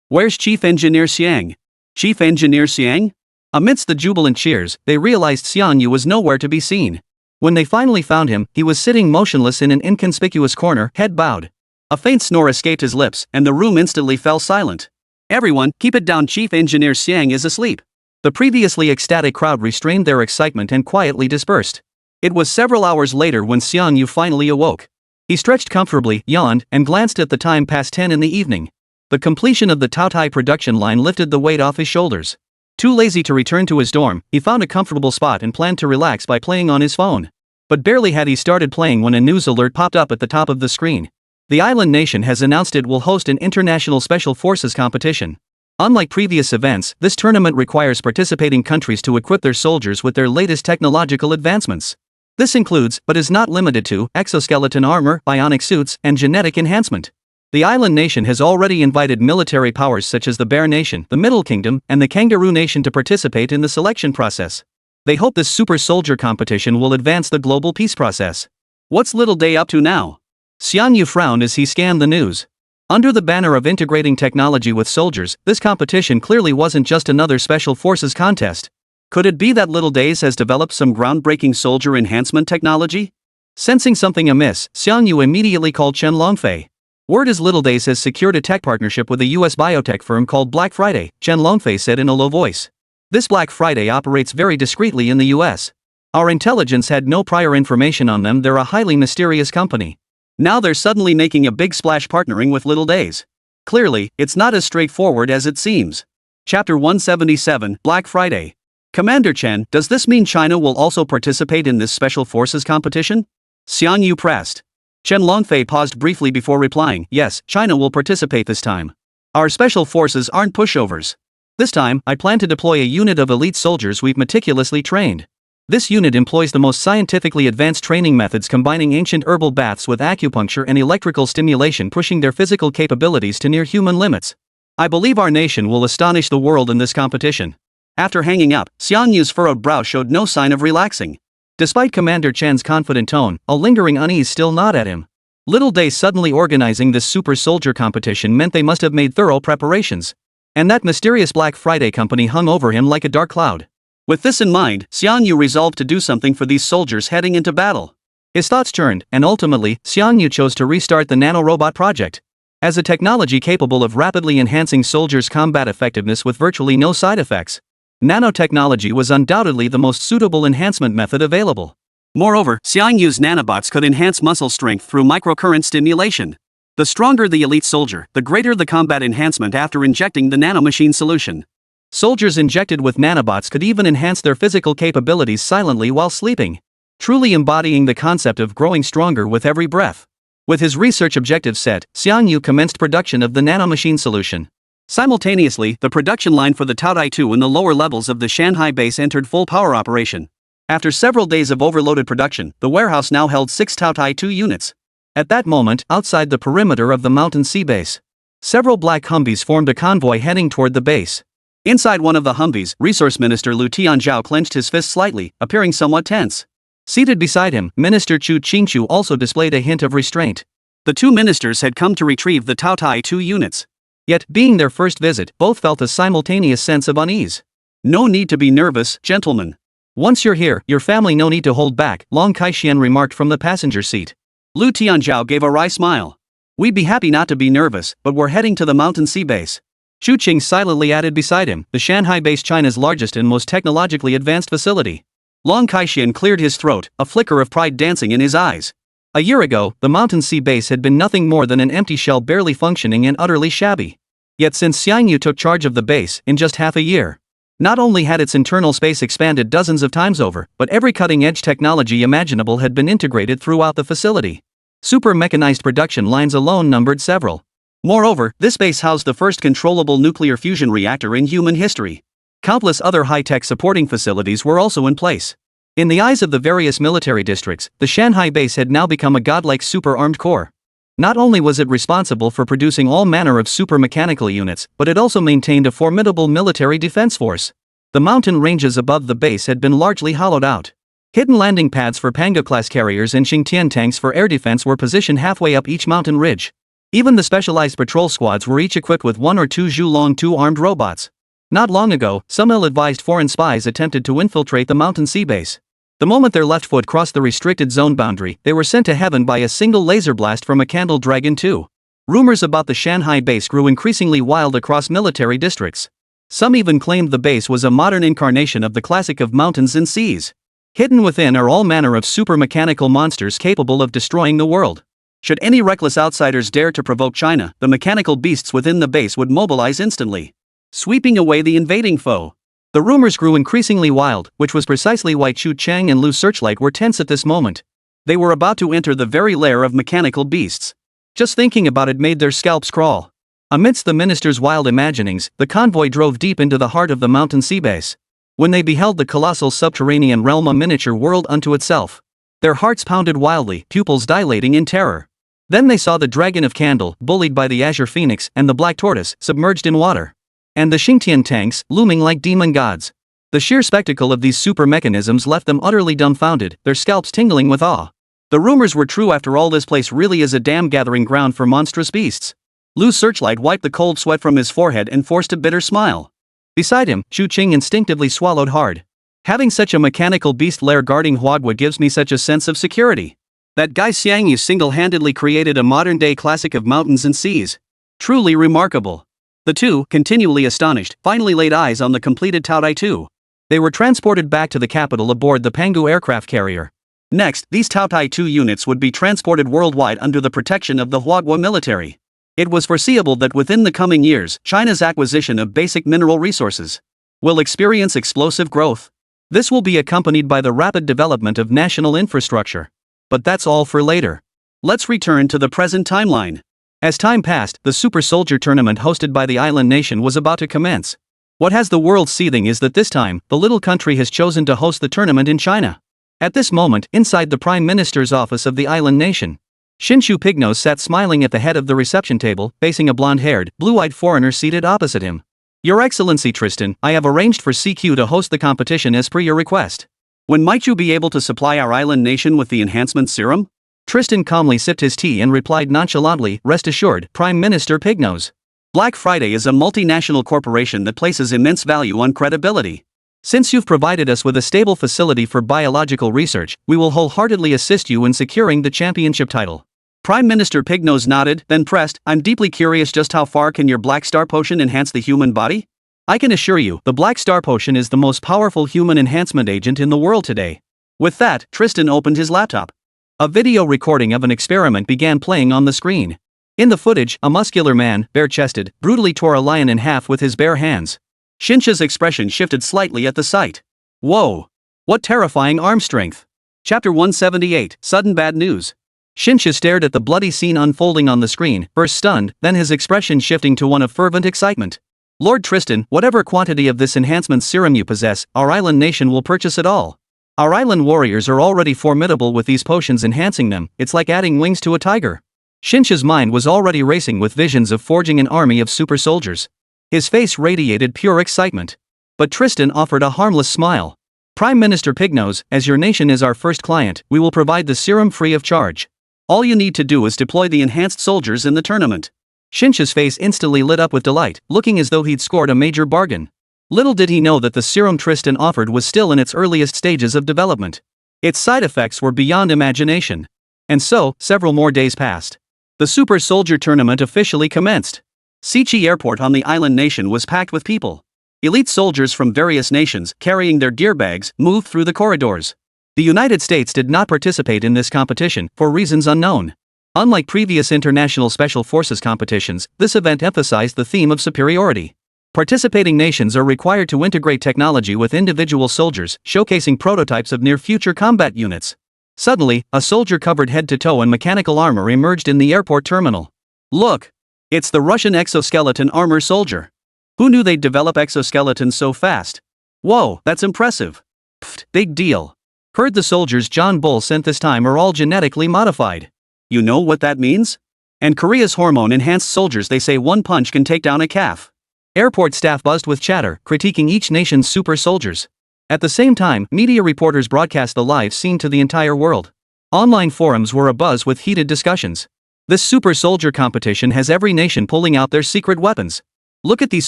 Where's Chief Engineer Xiang? Chief Engineer Xiang? Amidst the jubilant cheers, they realized Xiang was nowhere to be seen. When they finally found him, he was sitting motionless in an inconspicuous corner, head bowed. A faint snore escaped his lips, and the room instantly fell silent. Everyone, keep it down, Chief Engineer Xiang is asleep. The previously ecstatic crowd restrained their excitement and quietly dispersed. It was several hours later when Xiang finally awoke. He stretched comfortably, yawned, and glanced at the time past 10 in the evening. The completion of the Taotai production line lifted the weight off his shoulders. Too lazy to return to his dorm, he found a comfortable spot and planned to relax by playing on his phone. But barely had he started playing when a news alert popped up at the top of the screen. The island nation has announced it will host an international special forces competition. Unlike previous events, this tournament requires participating countries to equip their soldiers with their latest technological advancements. This includes, but is not limited to, exoskeleton armor, bionic suits, and genetic enhancement. The island nation has already invited military powers such as the Bear Nation, the Middle Kingdom, and the Kangaroo Nation to participate in the selection process. They hope this super soldier competition will advance the global peace process. What's Little Day up to now? Xianyu frowned as he scanned the news. Under the banner of integrating technology with soldiers, this competition clearly wasn't just another special forces contest. Could it be that Little Days has developed some groundbreaking soldier enhancement technology? Sensing something amiss, Xianyu immediately called Chen Longfei. Word is Little Days has secured a tech partnership with a US biotech firm called Black Friday, Chen Longfei said in a low voice. This Black Friday operates very discreetly in the US. Our intelligence had no prior information on them. They're a highly mysterious company. Now they're suddenly making a big splash partnering with Little Days. Clearly, it's not as straightforward as it seems. Chapter 177, Black Friday. Commander Chen, does this mean China will also participate in this special forces competition? Xianyu pressed. Chen Longfei paused briefly before replying, yes, China will participate this time. Our special forces aren't pushovers. This time, I plan to deploy a unit of elite soldiers we've meticulously trained. This unit employs the most scientifically advanced training methods combining ancient herbal baths with acupuncture and electrical stimulation, pushing their physical capabilities to near human limits. I believe our nation will astonish the world in this competition. After hanging up, Xianyu's furrowed brow showed no sign of relaxing. Despite Commander Chen's confident tone, a lingering unease still gnawed at him. Little Day suddenly organizing this super soldier competition meant they must have made thorough preparations. And that mysterious Black Friday company hung over him like a dark cloud. With this in mind, Xianyu resolved to do something for these soldiers heading into battle. His thoughts turned, and ultimately, Xianyu chose to restart the nanorobot project. As a technology capable of rapidly enhancing soldiers' combat effectiveness with virtually no side effects, nanotechnology was undoubtedly the most suitable enhancement method available. Moreover, Xianyu's nanobots could enhance muscle strength through microcurrent stimulation. The stronger the elite soldier, the greater the combat enhancement after injecting the nanomachine solution. Soldiers injected with nanobots could even enhance their physical capabilities silently while sleeping, truly embodying the concept of growing stronger with every breath. With his research objectives set, Xianyu commenced production of the nanomachine solution. Simultaneously, the production line for the Taotai 2 in the lower levels of the Shanghai base entered full power operation. After several days of overloaded production, the warehouse now held 6 Taotai 2 units. At that moment, outside the perimeter of the mountain sea base, several black Humvees formed a convoy heading toward the base. Inside one of the Humvees, Resource Minister Liu Tianzhao clenched his fist slightly, appearing somewhat tense. Seated beside him, Minister Chu Qingqiu also displayed a hint of restraint. The two ministers had come to retrieve the Taotai 2 units. Yet, being their first visit, both felt a simultaneous sense of unease. No need to be nervous, gentlemen. Once you're here, your family no need to hold back, Long Kaixian remarked from the passenger seat. Liu Tianzhao gave a wry smile. We'd be happy not to be nervous, but we're heading to the mountain sea base. Chu Qing silently added beside him, the Shanghai base, China's largest and most technologically advanced facility. Long Kaixian cleared his throat, a flicker of pride dancing in his eyes. A year ago, the mountain sea base had been nothing more than an empty shell, barely functioning and utterly shabby. Yet since Xianyu took charge of the base, in just half a year, not only had its internal space expanded dozens of times over, but every cutting-edge technology imaginable had been integrated throughout the facility. Super mechanized production lines alone numbered several. Moreover, this base housed the first controllable nuclear fusion reactor in human history. Countless other high-tech supporting facilities were also in place. In the eyes of the various military districts, the Shanghai base had now become a godlike super-armed core. Not only was it responsible for producing all manner of super-mechanical units, but it also maintained a formidable military defense force. The mountain ranges above the base had been largely hollowed out. Hidden landing pads for TianGou-class carriers and Xingtian tanks for air defense were positioned halfway up each mountain ridge. Even the specialized patrol squads were each equipped with 1 or 2 Zhulong 2 armed robots. Not long ago, some ill-advised foreign spies attempted to infiltrate the mountain sea base. The moment their left foot crossed the restricted zone boundary, they were sent to heaven by a single laser blast from a Candle Dragon 2. Rumors about the Shanghai base grew increasingly wild across military districts. Some even claimed the base was a modern incarnation of the classic of mountains and seas. Hidden within are all manner of super-mechanical monsters capable of destroying the world. Should any reckless outsiders dare to provoke China, the mechanical beasts within the base would mobilize instantly, sweeping away the invading foe. The rumors grew increasingly wild, which was precisely why Chu Chang and Lu Searchlight were tense at this moment. They were about to enter the very lair of mechanical beasts. Just thinking about it made their scalps crawl. Amidst the minister's wild imaginings, the convoy drove deep into the heart of the mountain sea base. When they beheld the colossal subterranean realm, a miniature world unto itself, their hearts pounded wildly, pupils dilating in terror. Then they saw the Dragon of Candle, bullied by the Azure Phoenix, and the Black Tortoise, submerged in water. And the Xingtian tanks, looming like demon gods. The sheer spectacle of these super mechanisms left them utterly dumbfounded, their scalps tingling with awe. The rumors were true after all. This place really is a damn gathering ground for monstrous beasts. Lu's Searchlight wiped the cold sweat from his forehead and forced a bitter smile. Beside him, Chu Qing instinctively swallowed hard. Having such a mechanical beast lair guarding Huadwa gives me such a sense of security. That guy Xiang Yu single-handedly created a modern-day classic of mountains and seas. Truly remarkable. The two, continually astonished, finally laid eyes on the completed Taotai 2. They were transported back to the capital aboard the Pangu aircraft carrier. Next, these Taotai 2 units would be transported worldwide under the protection of the Huadwa military. It was foreseeable that within the coming years, China's acquisition of basic mineral resources will experience explosive growth. This will be accompanied by the rapid development of national infrastructure. But that's all for later. Let's return to the present timeline. As time passed, the Super Soldier Tournament hosted by the island nation was about to commence. What has the world seething is that this time, the little country has chosen to host the tournament in China. At this moment, inside the Prime Minister's office of the island nation, Shinshu Pignose sat smiling at the head of the reception table, facing a blonde-haired, blue-eyed foreigner seated opposite him. Your Excellency Tristan, I have arranged for CQ to host the competition as per your request. When might you be able to supply our island nation with the enhancement serum? Tristan calmly sipped his tea and replied nonchalantly, rest assured, Prime Minister Pignose. Black Friday is a multinational corporation that places immense value on credibility. Since you've provided us with a stable facility for biological research, we will wholeheartedly assist you in securing the championship title. Prime Minister Pignose nodded, then pressed, I'm deeply curious, just how far can your Black Star Potion enhance the human body? I can assure you, the Black Star Potion is the most powerful human enhancement agent in the world today. With that, Tristan opened his laptop. A video recording of an experiment began playing on the screen. In the footage, a muscular man, bare-chested, brutally tore a lion in half with his bare hands. Shinsha's expression shifted slightly at the sight. Whoa! What terrifying arm strength! Chapter 178, Sudden Bad News. Shinsha stared at the bloody scene unfolding on the screen, first stunned, then his expression shifting to one of fervent excitement. Lord Tristan, whatever quantity of this enhancement serum you possess, our island nation will purchase it all. Our island warriors are already formidable with these potions enhancing them, it's like adding wings to a tiger. Shinsha's mind was already racing with visions of forging an army of super soldiers. His face radiated pure excitement. But Tristan offered a harmless smile. Prime Minister Pignose, as your nation is our first client, we will provide the serum free of charge. All you need to do is deploy the enhanced soldiers in the tournament. Shinsha's face instantly lit up with delight, looking as though he'd scored a major bargain. Little did he know that the serum Tristan offered was still in its earliest stages of development. Its side effects were beyond imagination. And so, several more days passed. The Super Soldier Tournament officially commenced. Sichi Airport on the island nation was packed with people. Elite soldiers from various nations, carrying their gear bags, moved through the corridors. The United States did not participate in this competition, for reasons unknown. Unlike previous international special forces competitions, this event emphasized the theme of superiority. Participating nations are required to integrate technology with individual soldiers, showcasing prototypes of near-future combat units. Suddenly, a soldier covered head to toe in mechanical armor emerged in the airport terminal. Look! It's the Russian exoskeleton armor soldier. Who knew they'd develop exoskeletons so fast? Whoa, that's impressive. Pfft, big deal. Heard the soldiers John Bull sent this time are all genetically modified. You know what that means? And Korea's hormone-enhanced soldiers, they say one punch can take down a calf. Airport staff buzzed with chatter, critiquing each nation's super soldiers. At the same time, media reporters broadcast the live scene to the entire world. Online forums were abuzz with heated discussions. This super soldier competition has every nation pulling out their secret weapons. Look at these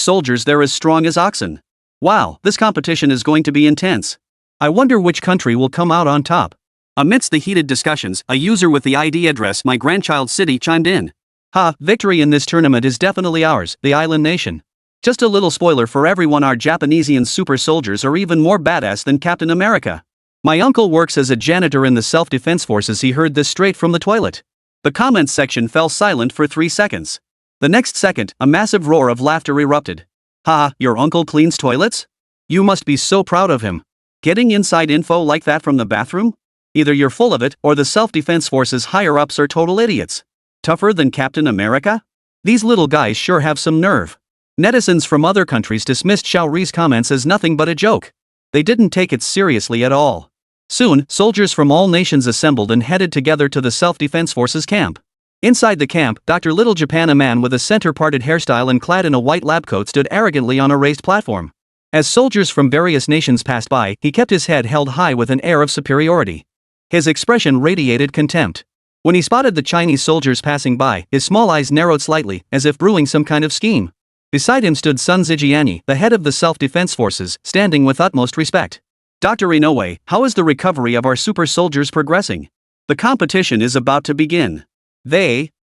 soldiers, they're as strong as oxen. Wow, this competition is going to be intense. I wonder which country will come out on top. Amidst the heated discussions, a user with the ID address My Grandchild City chimed in. Ha, victory in this tournament is definitely ours, the island nation. Just a little spoiler for everyone, our Japaneseian super soldiers are even more badass than Captain America. My uncle works as a janitor in the self-defense forces. He heard this straight from the toilet. The comments section fell silent for 3 seconds. The next second, a massive roar of laughter erupted. "Ha, your uncle cleans toilets? You must be so proud of him. Getting inside info like that from the bathroom? Either you're full of it, or the self-defense forces higher-ups are total idiots. Tougher than Captain America? These little guys sure have some nerve." Netizens from other countries dismissed Xiaori's comments as nothing but a joke. They didn't take it seriously at all. Soon, soldiers from all nations assembled and headed together to the self-defense forces camp. Inside the camp, Dr. Little Japan, a man with a center-parted hairstyle and clad in a white lab coat, stood arrogantly on a raised platform. As soldiers from various nations passed by, he kept his head held high with an air of superiority. His expression radiated contempt. When he spotted the Chinese soldiers passing by, his small eyes narrowed slightly, as if brewing some kind of scheme. Beside him stood Sun Zijiani, the head of the self-defense forces, standing with utmost respect. "Dr. Inoue, how is the recovery of our super soldiers progressing? The competition is about to begin."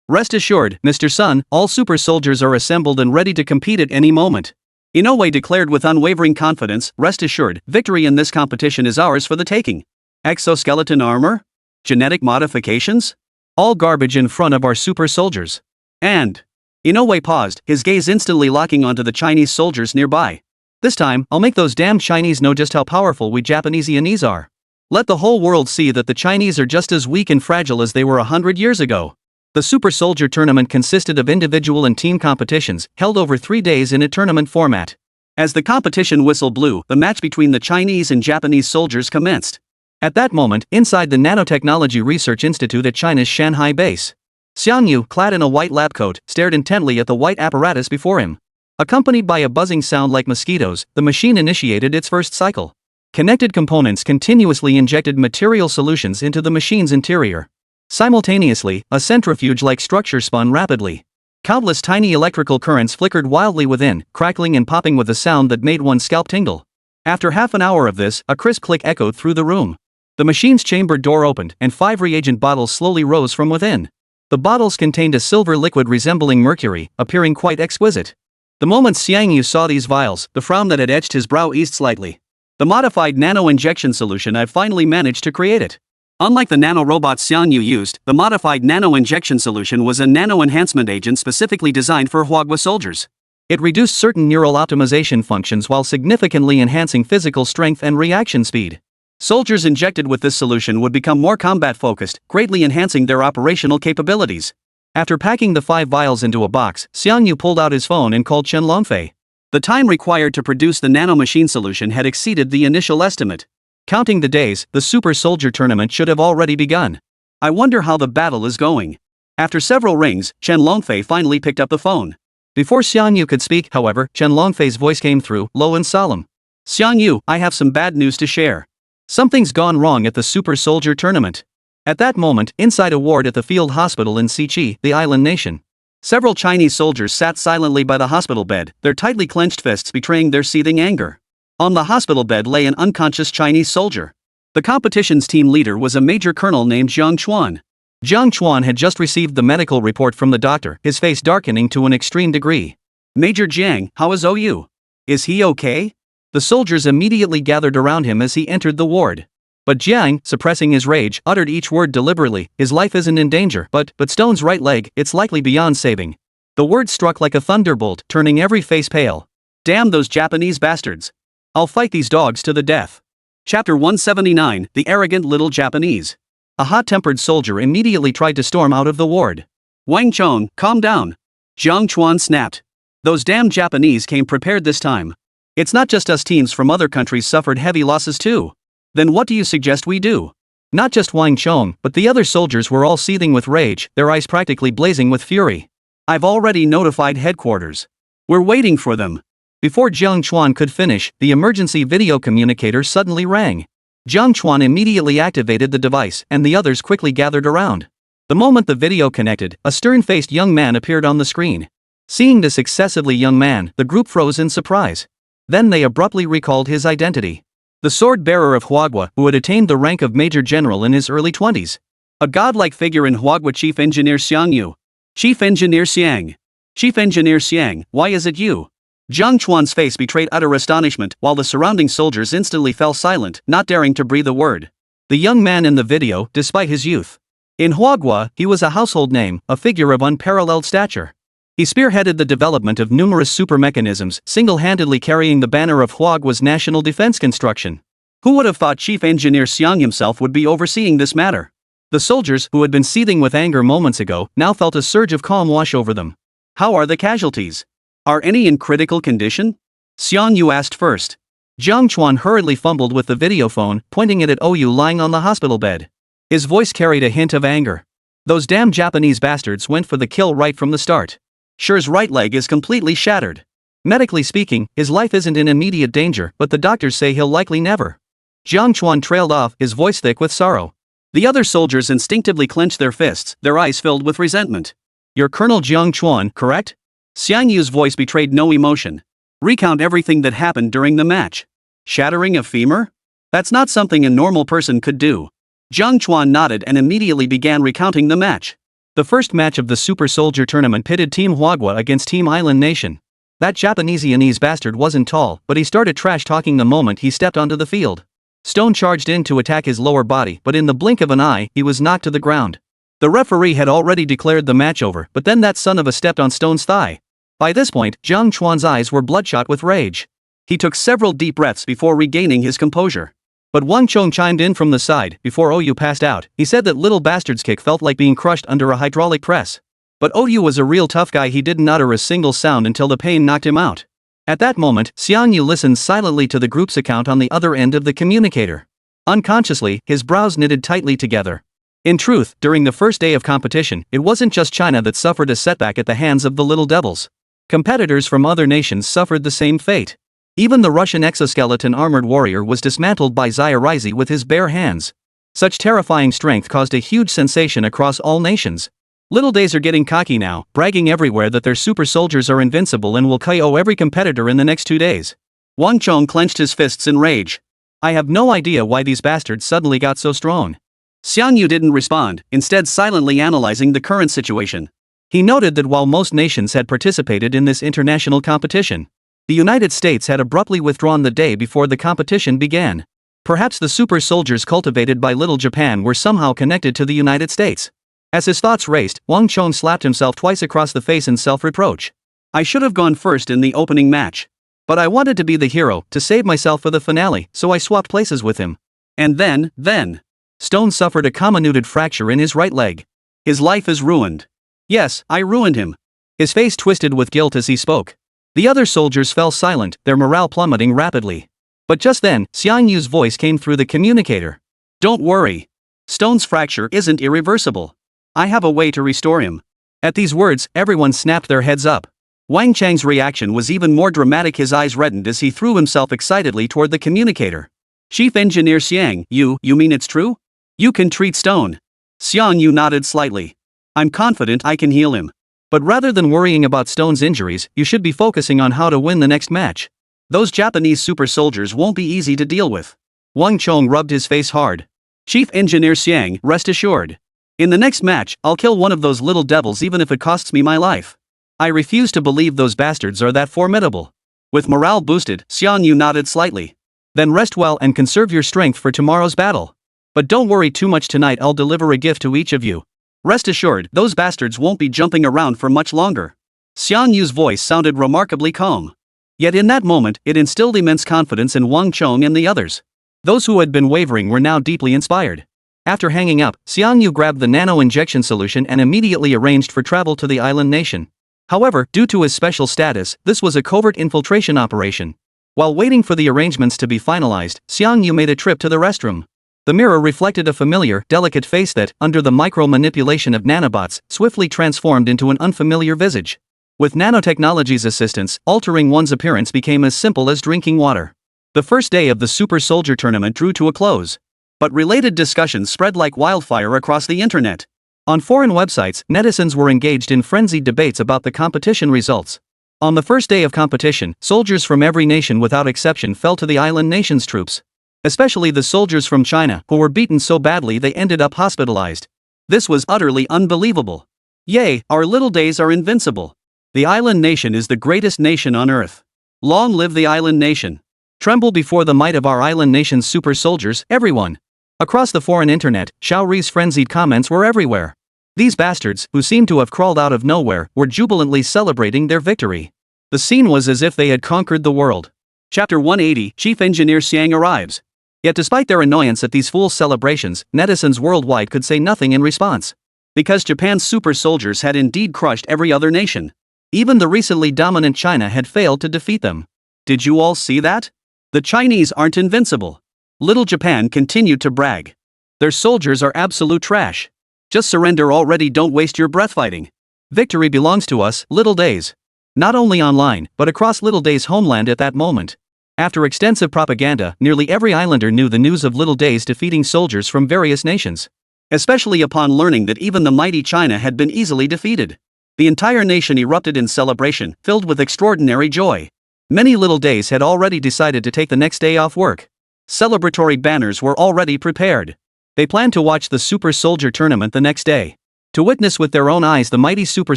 Rest assured, Mr. Sun, all super soldiers are assembled and ready to compete at any moment. Inoue declared with unwavering confidence. "Rest assured, victory in this competition is ours for the taking. Exoskeleton armor? Genetic modifications? All garbage in front of our super soldiers. And..." Inoue paused, his gaze instantly locking onto the Chinese soldiers nearby. "This time, I'll make those damn Chinese know just how powerful we Japanese are. Let the whole world see that the Chinese are just as weak and fragile as they were 100 years ago." The Super Soldier Tournament consisted of individual and team competitions, held over 3 days in a tournament format. As the competition whistle blew, the match between the Chinese and Japanese soldiers commenced. At that moment, inside the Nanotechnology Research Institute at China's Shanghai base, Xiangyu, clad in a white lab coat, stared intently at the white apparatus before him. Accompanied by a buzzing sound like mosquitoes, the machine initiated its first cycle. Connected components continuously injected material solutions into the machine's interior. Simultaneously, a centrifuge-like structure spun rapidly. Countless tiny electrical currents flickered wildly within, crackling and popping with a sound that made one's scalp tingle. After half an hour of this, a crisp click echoed through the room. The machine's chamber door opened, and 5 reagent bottles slowly rose from within. The bottles contained a silver liquid resembling mercury, appearing quite exquisite. The moment Xiangyu saw these vials, the frown that had etched his brow eased slightly. "The modified nano-injection solution, I've finally managed to create it." Unlike the nano-robot Xiangyu used, the modified nano-injection solution was a nano-enhancement agent specifically designed for Huagua soldiers. It reduced certain neural optimization functions while significantly enhancing physical strength and reaction speed. Soldiers injected with this solution would become more combat-focused, greatly enhancing their operational capabilities. After packing the 5 vials into a box, Xiangyu pulled out his phone and called Chen Longfei. The time required to produce the nanomachine solution had exceeded the initial estimate. Counting the days, the Super Soldier Tournament should have already begun. "I wonder how the battle is going." After several rings, Chen Longfei finally picked up the phone. Before Xiangyu could speak, however, Chen Longfei's voice came through, low and solemn. "Xiangyu, I have some bad news to share. Something's gone wrong at the Super Soldier Tournament." At that moment, inside a ward at the field hospital in Siqi, the island nation, several Chinese soldiers sat silently by the hospital bed, their tightly clenched fists betraying their seething anger. On the hospital bed lay an unconscious Chinese soldier. The competition's team leader was a major colonel named Jiang Chuan. Jiang Chuan had just received the medical report from the doctor, his face darkening to an extreme degree. "Major Jiang, how is OU? Is he okay?" The soldiers immediately gathered around him as he entered the ward. But Jiang, suppressing his rage, uttered each word deliberately. "His life isn't in danger, but Stone's right leg, it's likely beyond saving." The word struck like a thunderbolt, turning every face pale. "Damn those Japanese bastards. I'll fight these dogs to the death." Chapter 179, The Arrogant Little Japanese. A hot-tempered soldier immediately tried to storm out of the ward. "Wang Chong, calm down." Jiang Chuan snapped. "Those damn Japanese came prepared this time. It's not just us, teams from other countries suffered heavy losses too. Then what do you suggest we do?" Not just Wang Chong, but the other soldiers were all seething with rage, their eyes practically blazing with fury. "I've already notified headquarters. We're waiting for them." Before Jiang Chuan could finish, the emergency video communicator suddenly rang. Jiang Chuan immediately activated the device, and the others quickly gathered around. The moment the video connected, a stern-faced young man appeared on the screen. Seeing this excessively young man, the group froze in surprise. Then they abruptly recalled his identity. The sword-bearer of Huagua, who had attained the rank of Major General in his early 20s. A godlike figure in Huagua. Chief Engineer Xiangyu. "Chief Engineer Xiang. Chief Engineer Xiang, why is it you?" Jiang Chuan's face betrayed utter astonishment, while the surrounding soldiers instantly fell silent, not daring to breathe a word. The young man in the video, despite his youth, In Huagua, he was a household name, a figure of unparalleled stature. He spearheaded the development of numerous super mechanisms, single-handedly carrying the banner of Huagua's national defense construction. Who would have thought Chief Engineer Xiang himself would be overseeing this matter? The soldiers, who had been seething with anger moments ago, now felt a surge of calm wash over them. How are the casualties? Are any in critical condition? Xiang Yu asked first. Jiang Chuan hurriedly fumbled with the video phone, pointing it at Oyu lying on the hospital bed. His voice carried a hint of anger. Those damn Japanese bastards went for the kill right from the start. Shi's right leg is completely shattered. Medically speaking, his life isn't in immediate danger, but the doctors say he'll likely never. Jiang Chuan trailed off, his voice thick with sorrow. The other soldiers instinctively clenched their fists, their eyes filled with resentment. You're Colonel Jiang Chuan, correct? Xiang Yu's voice betrayed no emotion. Recount everything that happened during the match. Shattering a femur? That's not something a normal person could do. Jiang Chuan nodded and immediately began recounting the match. The first match of the Super Soldier Tournament pitted Team Huagua against Team Island Nation. That Japanese bastard wasn't tall, but he started trash-talking the moment he stepped onto the field. Stone charged in to attack his lower body, but in the blink of an eye, he was knocked to the ground. The referee had already declared the match over, but then that son of a stepped on Stone's thigh. By this point, Jiang Chuan's eyes were bloodshot with rage. He took several deep breaths before regaining his composure. But Wang Chong chimed in from the side. Before Oyu passed out, he said that little bastard's kick felt like being crushed under a hydraulic press. But Oyu was a real tough guy. He didn't utter a single sound until the pain knocked him out. At that moment, Xiang Yu listened silently to the group's account on the other end of the communicator. Unconsciously, his brows knitted tightly together. In truth, during the first day of competition, it wasn't just China that suffered a setback at the hands of the Little Devils. Competitors from other nations suffered the same fate. Even the Russian exoskeleton armored warrior was dismantled by Xiaorizi with his bare hands. Such terrifying strength caused a huge sensation across all nations. Little Days are getting cocky now, bragging everywhere that their super soldiers are invincible and will KO every competitor in the next 2 days. Wang Chong clenched his fists in rage. I have no idea why these bastards suddenly got so strong. Xiang Yu didn't respond, instead silently analyzing the current situation. He noted that while most nations had participated in this international competition, the United States had abruptly withdrawn the day before the competition began. Perhaps the super soldiers cultivated by Little Japan were somehow connected to the United States. As his thoughts raced, Wang Chong slapped himself twice across the face in self-reproach. I should have gone first in the opening match. But I wanted to be the hero, to save myself for the finale, so I swapped places with him. And then, Stone suffered a comminuted fracture in his right leg. His life is ruined. Yes, I ruined him. His face twisted with guilt as he spoke. The other soldiers fell silent, their morale plummeting rapidly. But just then, Xiang Yu's voice came through the communicator. Don't worry. Stone's fracture isn't irreversible. I have a way to restore him. At these words, everyone snapped their heads up. Wang Chang's reaction was even more dramatic. His eyes reddened as he threw himself excitedly toward the communicator. Chief Engineer Xiang, you mean it's true? You can treat Stone. Xiang Yu nodded slightly. I'm confident I can heal him. But rather than worrying about Stone's injuries, you should be focusing on how to win the next match. Those Japanese super soldiers won't be easy to deal with. Wang Chong rubbed his face hard. Chief Engineer Xiang, rest assured. In the next match, I'll kill one of those little devils even if it costs me my life. I refuse to believe those bastards are that formidable. With morale boosted, Xiang Yu nodded slightly. Then rest well and conserve your strength for tomorrow's battle. But don't worry too much tonight. I'll deliver a gift to each of you. Rest assured, those bastards won't be jumping around for much longer. Xiang Yu's voice sounded remarkably calm. Yet in that moment, it instilled immense confidence in Wang Chong and the others. Those who had been wavering were now deeply inspired. After hanging up, Xiang Yu grabbed the nano-injection solution and immediately arranged for travel to the island nation. However, due to his special status, this was a covert infiltration operation. While waiting for the arrangements to be finalized, Xiang Yu made a trip to the restroom. The mirror reflected a familiar, delicate face that, under the micro-manipulation of nanobots, swiftly transformed into an unfamiliar visage. With nanotechnology's assistance, altering one's appearance became as simple as drinking water. The first day of the Super Soldier Tournament drew to a close. But related discussions spread like wildfire across the internet. On foreign websites, netizens were engaged in frenzied debates about the competition results. On the first day of competition, soldiers from every nation without exception fell to the island nation's troops. Especially the soldiers from China, who were beaten so badly they ended up hospitalized. This was utterly unbelievable. Yay, our little days are invincible. The island nation is the greatest nation on earth. Long live the island nation. Tremble before the might of our island nation's super soldiers, everyone. Across the foreign internet, Xiaori's frenzied comments were everywhere. These bastards, who seemed to have crawled out of nowhere, were jubilantly celebrating their victory. The scene was as if they had conquered the world. Chapter 180, Chief Engineer Xiang arrives. Yet despite their annoyance at these fool's celebrations, netizens worldwide could say nothing in response. Because Japan's super soldiers had indeed crushed every other nation. Even the recently dominant China had failed to defeat them. Did you all see that? The Chinese aren't invincible. Little Japan continued to brag. Their soldiers are absolute trash. Just surrender already, don't waste your breath fighting. Victory belongs to us, Little Days. Not only online, but across Little Day's homeland at that moment. After extensive propaganda, nearly every islander knew the news of Little Day's defeating soldiers from various nations. Especially upon learning that even the mighty China had been easily defeated. The entire nation erupted in celebration, filled with extraordinary joy. Many Little Days had already decided to take the next day off work. Celebratory banners were already prepared. They planned to watch the Super Soldier Tournament the next day. To witness with their own eyes the mighty super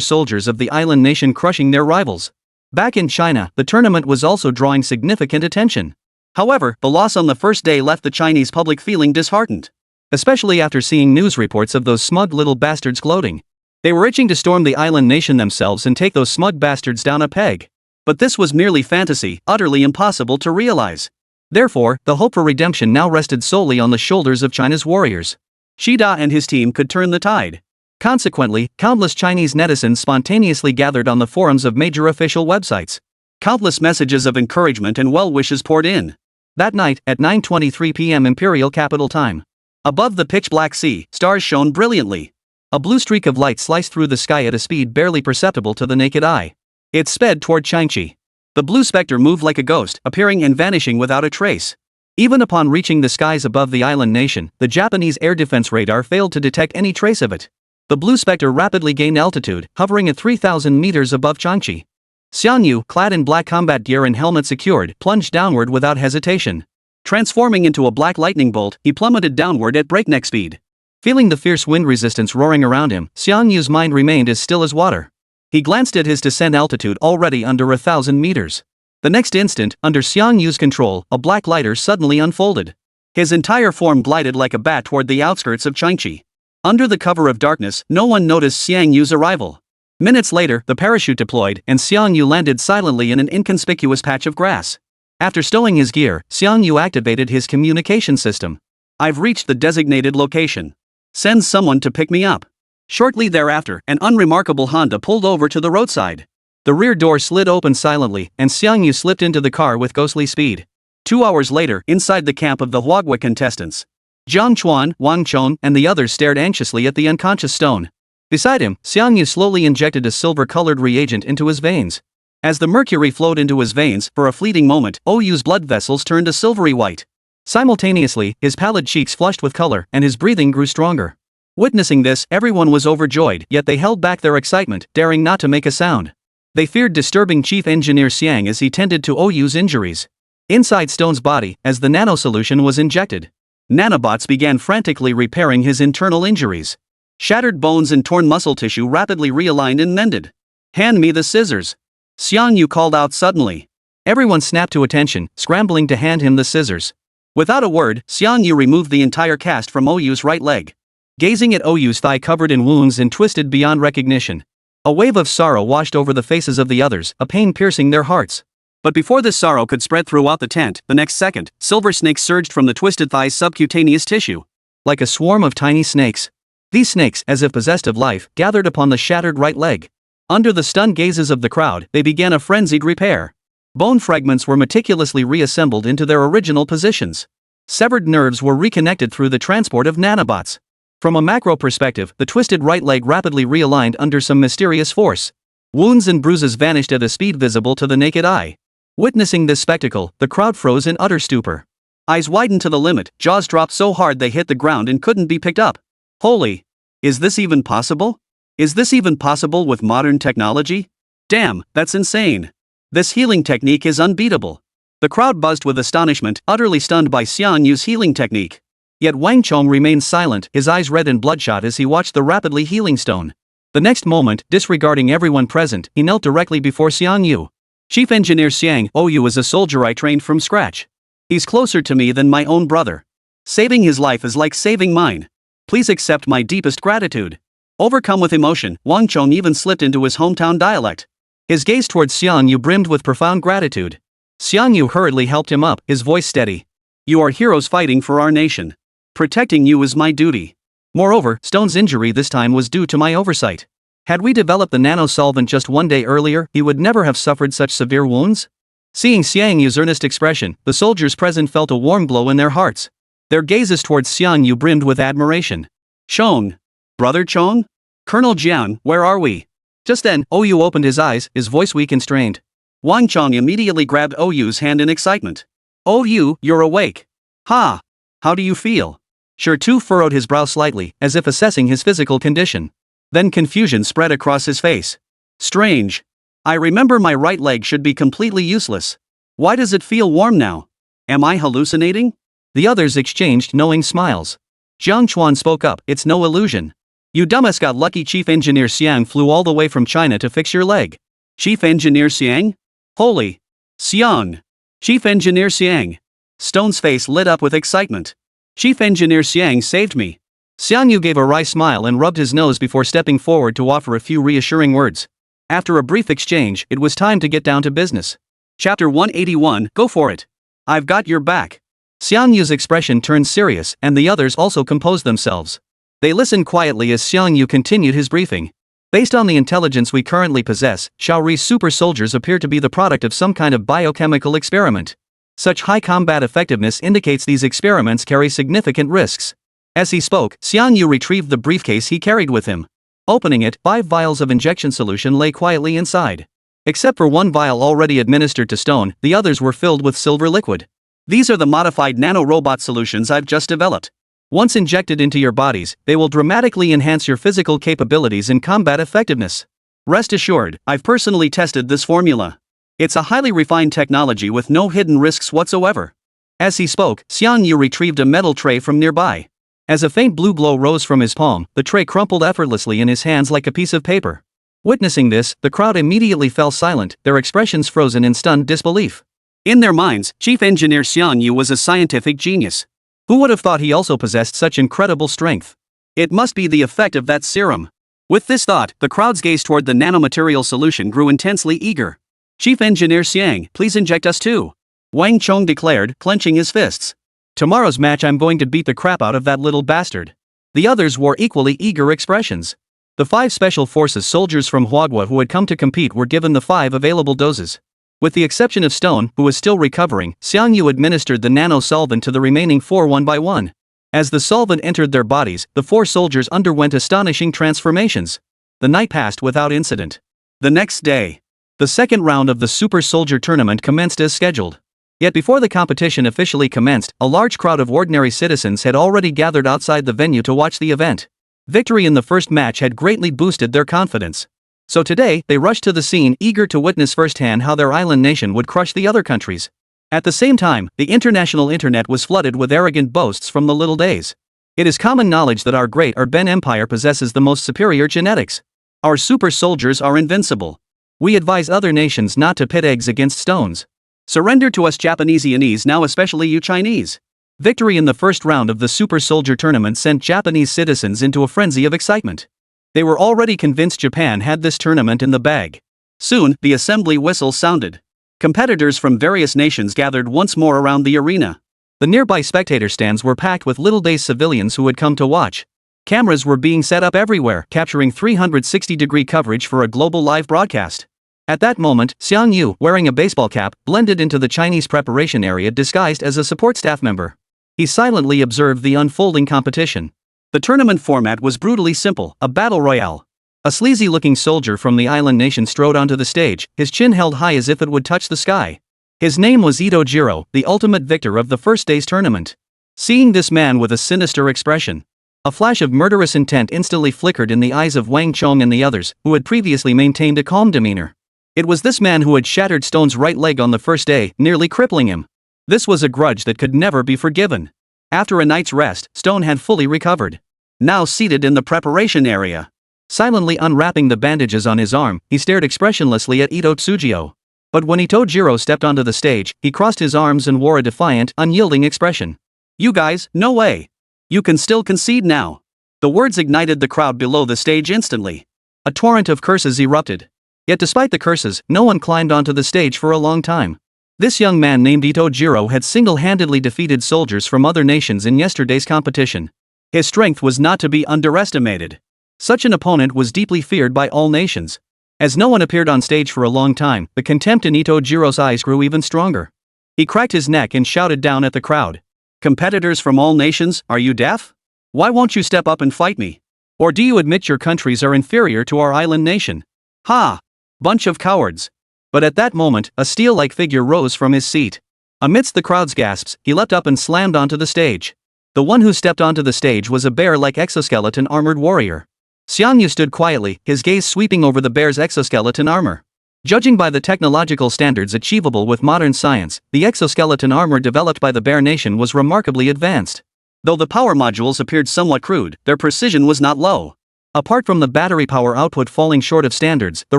soldiers of the island nation crushing their rivals. Back in China, the tournament was also drawing significant attention. However, the loss on the first day left the Chinese public feeling disheartened. Especially after seeing news reports of those smug little bastards gloating. They were itching to storm the island nation themselves and take those smug bastards down a peg. But this was merely fantasy, utterly impossible to realize. Therefore, the hope for redemption now rested solely on the shoulders of China's warriors. Shida and his team could turn the tide. Consequently, countless Chinese netizens spontaneously gathered on the forums of major official websites. Countless messages of encouragement and well wishes poured in. That night, at 9:23 p.m. Imperial Capital Time. Above the pitch-black sea, stars shone brilliantly. A blue streak of light sliced through the sky at a speed barely perceptible to the naked eye. It sped toward Changchi. The blue specter moved like a ghost, appearing and vanishing without a trace. Even upon reaching the skies above the island nation, the Japanese air defense radar failed to detect any trace of it. The blue specter rapidly gained altitude, hovering at 3,000 meters above Changchi. Xiang, clad in black combat gear and helmet secured, plunged downward without hesitation. Transforming into a black lightning bolt, he plummeted downward at breakneck speed. Feeling the fierce wind resistance roaring around him, Xiang's mind remained as still as water. He glanced at his descent altitude already under 1,000 meters. The next instant, under Xiang's control, a black lighter suddenly unfolded. His entire form glided like a bat toward the outskirts of Changchi. Under the cover of darkness, no one noticed Xiang's arrival. Minutes later, the parachute deployed, and Xiang landed silently in an inconspicuous patch of grass. After stowing his gear, Xiang activated his communication system. I've reached the designated location. Send someone to pick me up. Shortly thereafter, an unremarkable Honda pulled over to the roadside. The rear door slid open silently, and Xiang slipped into the car with ghostly speed. 2 hours later, inside the camp of the Huagua contestants. Jiang Chuan, Wang Chon, and the others stared anxiously at the unconscious stone. Beside him, Xiang slowly injected a silver-colored reagent into his veins. As the mercury flowed into his veins, for a fleeting moment, Oyu's blood vessels turned a silvery white. Simultaneously, his pallid cheeks flushed with color, and his breathing grew stronger. Witnessing this, everyone was overjoyed, yet they held back their excitement, daring not to make a sound. They feared disturbing Chief Engineer Xiang as he tended to Oyu's injuries. Inside Stone's body, as the nano solution was injected, nanobots began frantically repairing his internal injuries. Shattered bones and torn muscle tissue rapidly realigned and mended. Hand me the scissors. Xiang called out suddenly. Everyone snapped to attention, scrambling to hand him the scissors. Without a word, Xiang removed the entire cast from Oyu's right leg. Gazing at Oyu's thigh covered in wounds and twisted beyond recognition. A wave of sorrow washed over the faces of the others, a pain piercing their hearts. But before this sorrow could spread throughout the tent, the next second, silver snakes surged from the twisted thigh's subcutaneous tissue. Like a swarm of tiny snakes. These snakes, as if possessed of life, gathered upon the shattered right leg. Under the stunned gazes of the crowd, they began a frenzied repair. Bone fragments were meticulously reassembled into their original positions. Severed nerves were reconnected through the transport of nanobots. From a macro perspective, the twisted right leg rapidly realigned under some mysterious force. Wounds and bruises vanished at a speed visible to the naked eye. Witnessing this spectacle, the crowd froze in utter stupor. Eyes widened to the limit, jaws dropped so hard they hit the ground and couldn't be picked up. Holy! Is this even possible? Is this even possible with modern technology? Damn, that's insane. This healing technique is unbeatable. The crowd buzzed with astonishment, utterly stunned by Xiang's healing technique. Yet Wang Chong remained silent, his eyes red and bloodshot as he watched the rapidly healing stone. The next moment, disregarding everyone present, he knelt directly before Xiang. Chief Engineer Xiang, Oyu is a soldier I trained from scratch. He's closer to me than my own brother. Saving his life is like saving mine. Please accept my deepest gratitude. Overcome with emotion, Wang Chong even slipped into his hometown dialect. His gaze towards Xiang Yu brimmed with profound gratitude. Xiang Yu hurriedly helped him up, his voice steady. You are heroes fighting for our nation. Protecting you is my duty. Moreover, Stone's injury this time was due to my oversight. Had we developed the nano-solvent just one day earlier, he would never have suffered such severe wounds. Seeing Xiang Yu's earnest expression, the soldiers present felt a warm glow in their hearts. Their gazes towards Xiang Yu brimmed with admiration. Chong. Brother Chong? Colonel Jian, where are we? Just then, Oyu opened his eyes, his voice weak and strained. Wang Chong immediately grabbed Oyu's hand in excitement. Oyu, you're awake. Ha! How do you feel? Tu furrowed his brow slightly, as if assessing his physical condition. Then confusion spread across his face. Strange. I remember my right leg should be completely useless. Why does it feel warm now? Am I hallucinating? The others exchanged knowing smiles. Jiang Chuan spoke up, it's no illusion. You dumbass got lucky. Chief Engineer Xiang flew all the way from China to fix your leg. Chief Engineer Xiang? Holy. Xiang. Chief Engineer Xiang. Stone's face lit up with excitement. Chief Engineer Xiang saved me. Xiang Yu gave a wry smile and rubbed his nose before stepping forward to offer a few reassuring words. After a brief exchange, it was time to get down to business. Chapter 181, go for it. I've got your back. Xiang Yu's expression turned serious, and the others also composed themselves. They listened quietly as Xiang Yu continued his briefing. Based on the intelligence we currently possess, Shaori's super soldiers appear to be the product of some kind of biochemical experiment. Such high combat effectiveness indicates these experiments carry significant risks. As he spoke, Xiang Yu retrieved the briefcase he carried with him. Opening it, 5 vials of injection solution lay quietly inside. Except for 1 vial already administered to Stone, the others were filled with silver liquid. These are the modified nano-robot solutions I've just developed. Once injected into your bodies, they will dramatically enhance your physical capabilities and combat effectiveness. Rest assured, I've personally tested this formula. It's a highly refined technology with no hidden risks whatsoever. As he spoke, Xiang Yu retrieved a metal tray from nearby. As a faint blue glow rose from his palm, the tray crumpled effortlessly in his hands like a piece of paper. Witnessing this, the crowd immediately fell silent, their expressions frozen in stunned disbelief. In their minds, Chief Engineer Xiang Yu was a scientific genius. Who would have thought he also possessed such incredible strength? It must be the effect of that serum. With this thought, the crowd's gaze toward the nanomaterial solution grew intensely eager. Chief Engineer Xiang, please inject us too. Wang Chong declared, clenching his fists. Tomorrow's match I'm going to beat the crap out of that little bastard. The others wore equally eager expressions. The 5 Special Forces soldiers from Huagua who had come to compete were given the 5 available doses. With the exception of Stone, who was still recovering, Xiang Yu administered the nano-solvent to the remaining 4 one by one. As the solvent entered their bodies, the 4 soldiers underwent astonishing transformations. The night passed without incident. The next day, the second round of the Super Soldier Tournament commenced as scheduled. Yet before the competition officially commenced, a large crowd of ordinary citizens had already gathered outside the venue to watch the event. Victory in the first match had greatly boosted their confidence. So today, they rushed to the scene, eager to witness firsthand how their island nation would crush the other countries. At the same time, the international internet was flooded with arrogant boasts from the little days. It is common knowledge that our great Urban Empire possesses the most superior genetics. Our super soldiers are invincible. We advise other nations not to pit eggs against stones. Surrender to us Japanese, now especially you Chinese. Victory in the first round of the Super Soldier Tournament sent Japanese citizens into a frenzy of excitement. They were already convinced Japan had this tournament in the bag. Soon, the assembly whistle sounded. Competitors from various nations gathered once more around the arena. The nearby spectator stands were packed with little-days civilians who had come to watch. Cameras were being set up everywhere, capturing 360-degree coverage for a global live broadcast. At that moment, Xiang Yu, wearing a baseball cap, blended into the Chinese preparation area disguised as a support staff member. He silently observed the unfolding competition. The tournament format was brutally simple, a battle royale. A sleazy-looking soldier from the island nation strode onto the stage, his chin held high as if it would touch the sky. His name was Ito Jiro, the ultimate victor of the first day's tournament. Seeing this man with a sinister expression, a flash of murderous intent instantly flickered in the eyes of Wang Chong and the others, who had previously maintained a calm demeanor. It was this man who had shattered Stone's right leg on the first day, nearly crippling him. This was a grudge that could never be forgiven. After a night's rest, Stone had fully recovered. Now seated in the preparation area, silently unwrapping the bandages on his arm, he stared expressionlessly at Ito Tsujio. But when Ito Jiro stepped onto the stage, he crossed his arms and wore a defiant, unyielding expression. You guys, no way. You can still concede now. The words ignited the crowd below the stage instantly. A torrent of curses erupted. Yet despite the curses, no one climbed onto the stage for a long time. This young man named Itojiro had single-handedly defeated soldiers from other nations in yesterday's competition. His strength was not to be underestimated. Such an opponent was deeply feared by all nations. As no one appeared on stage for a long time, the contempt in Itojiro's eyes grew even stronger. He cracked his neck and shouted down at the crowd. Competitors from all nations, are you deaf? Why won't you step up and fight me? Or do you admit your countries are inferior to our island nation? Ha! Bunch of cowards. But at that moment, a steel-like figure rose from his seat. Amidst the crowd's gasps, he leapt up and slammed onto the stage. The one who stepped onto the stage was a bear-like exoskeleton armored warrior. Xiangyu stood quietly, his gaze sweeping over the bear's exoskeleton armor. Judging by the technological standards achievable with modern science, the exoskeleton armor developed by the Bear Nation was remarkably advanced. Though the power modules appeared somewhat crude, their precision was not low. Apart from the battery power output falling short of standards, the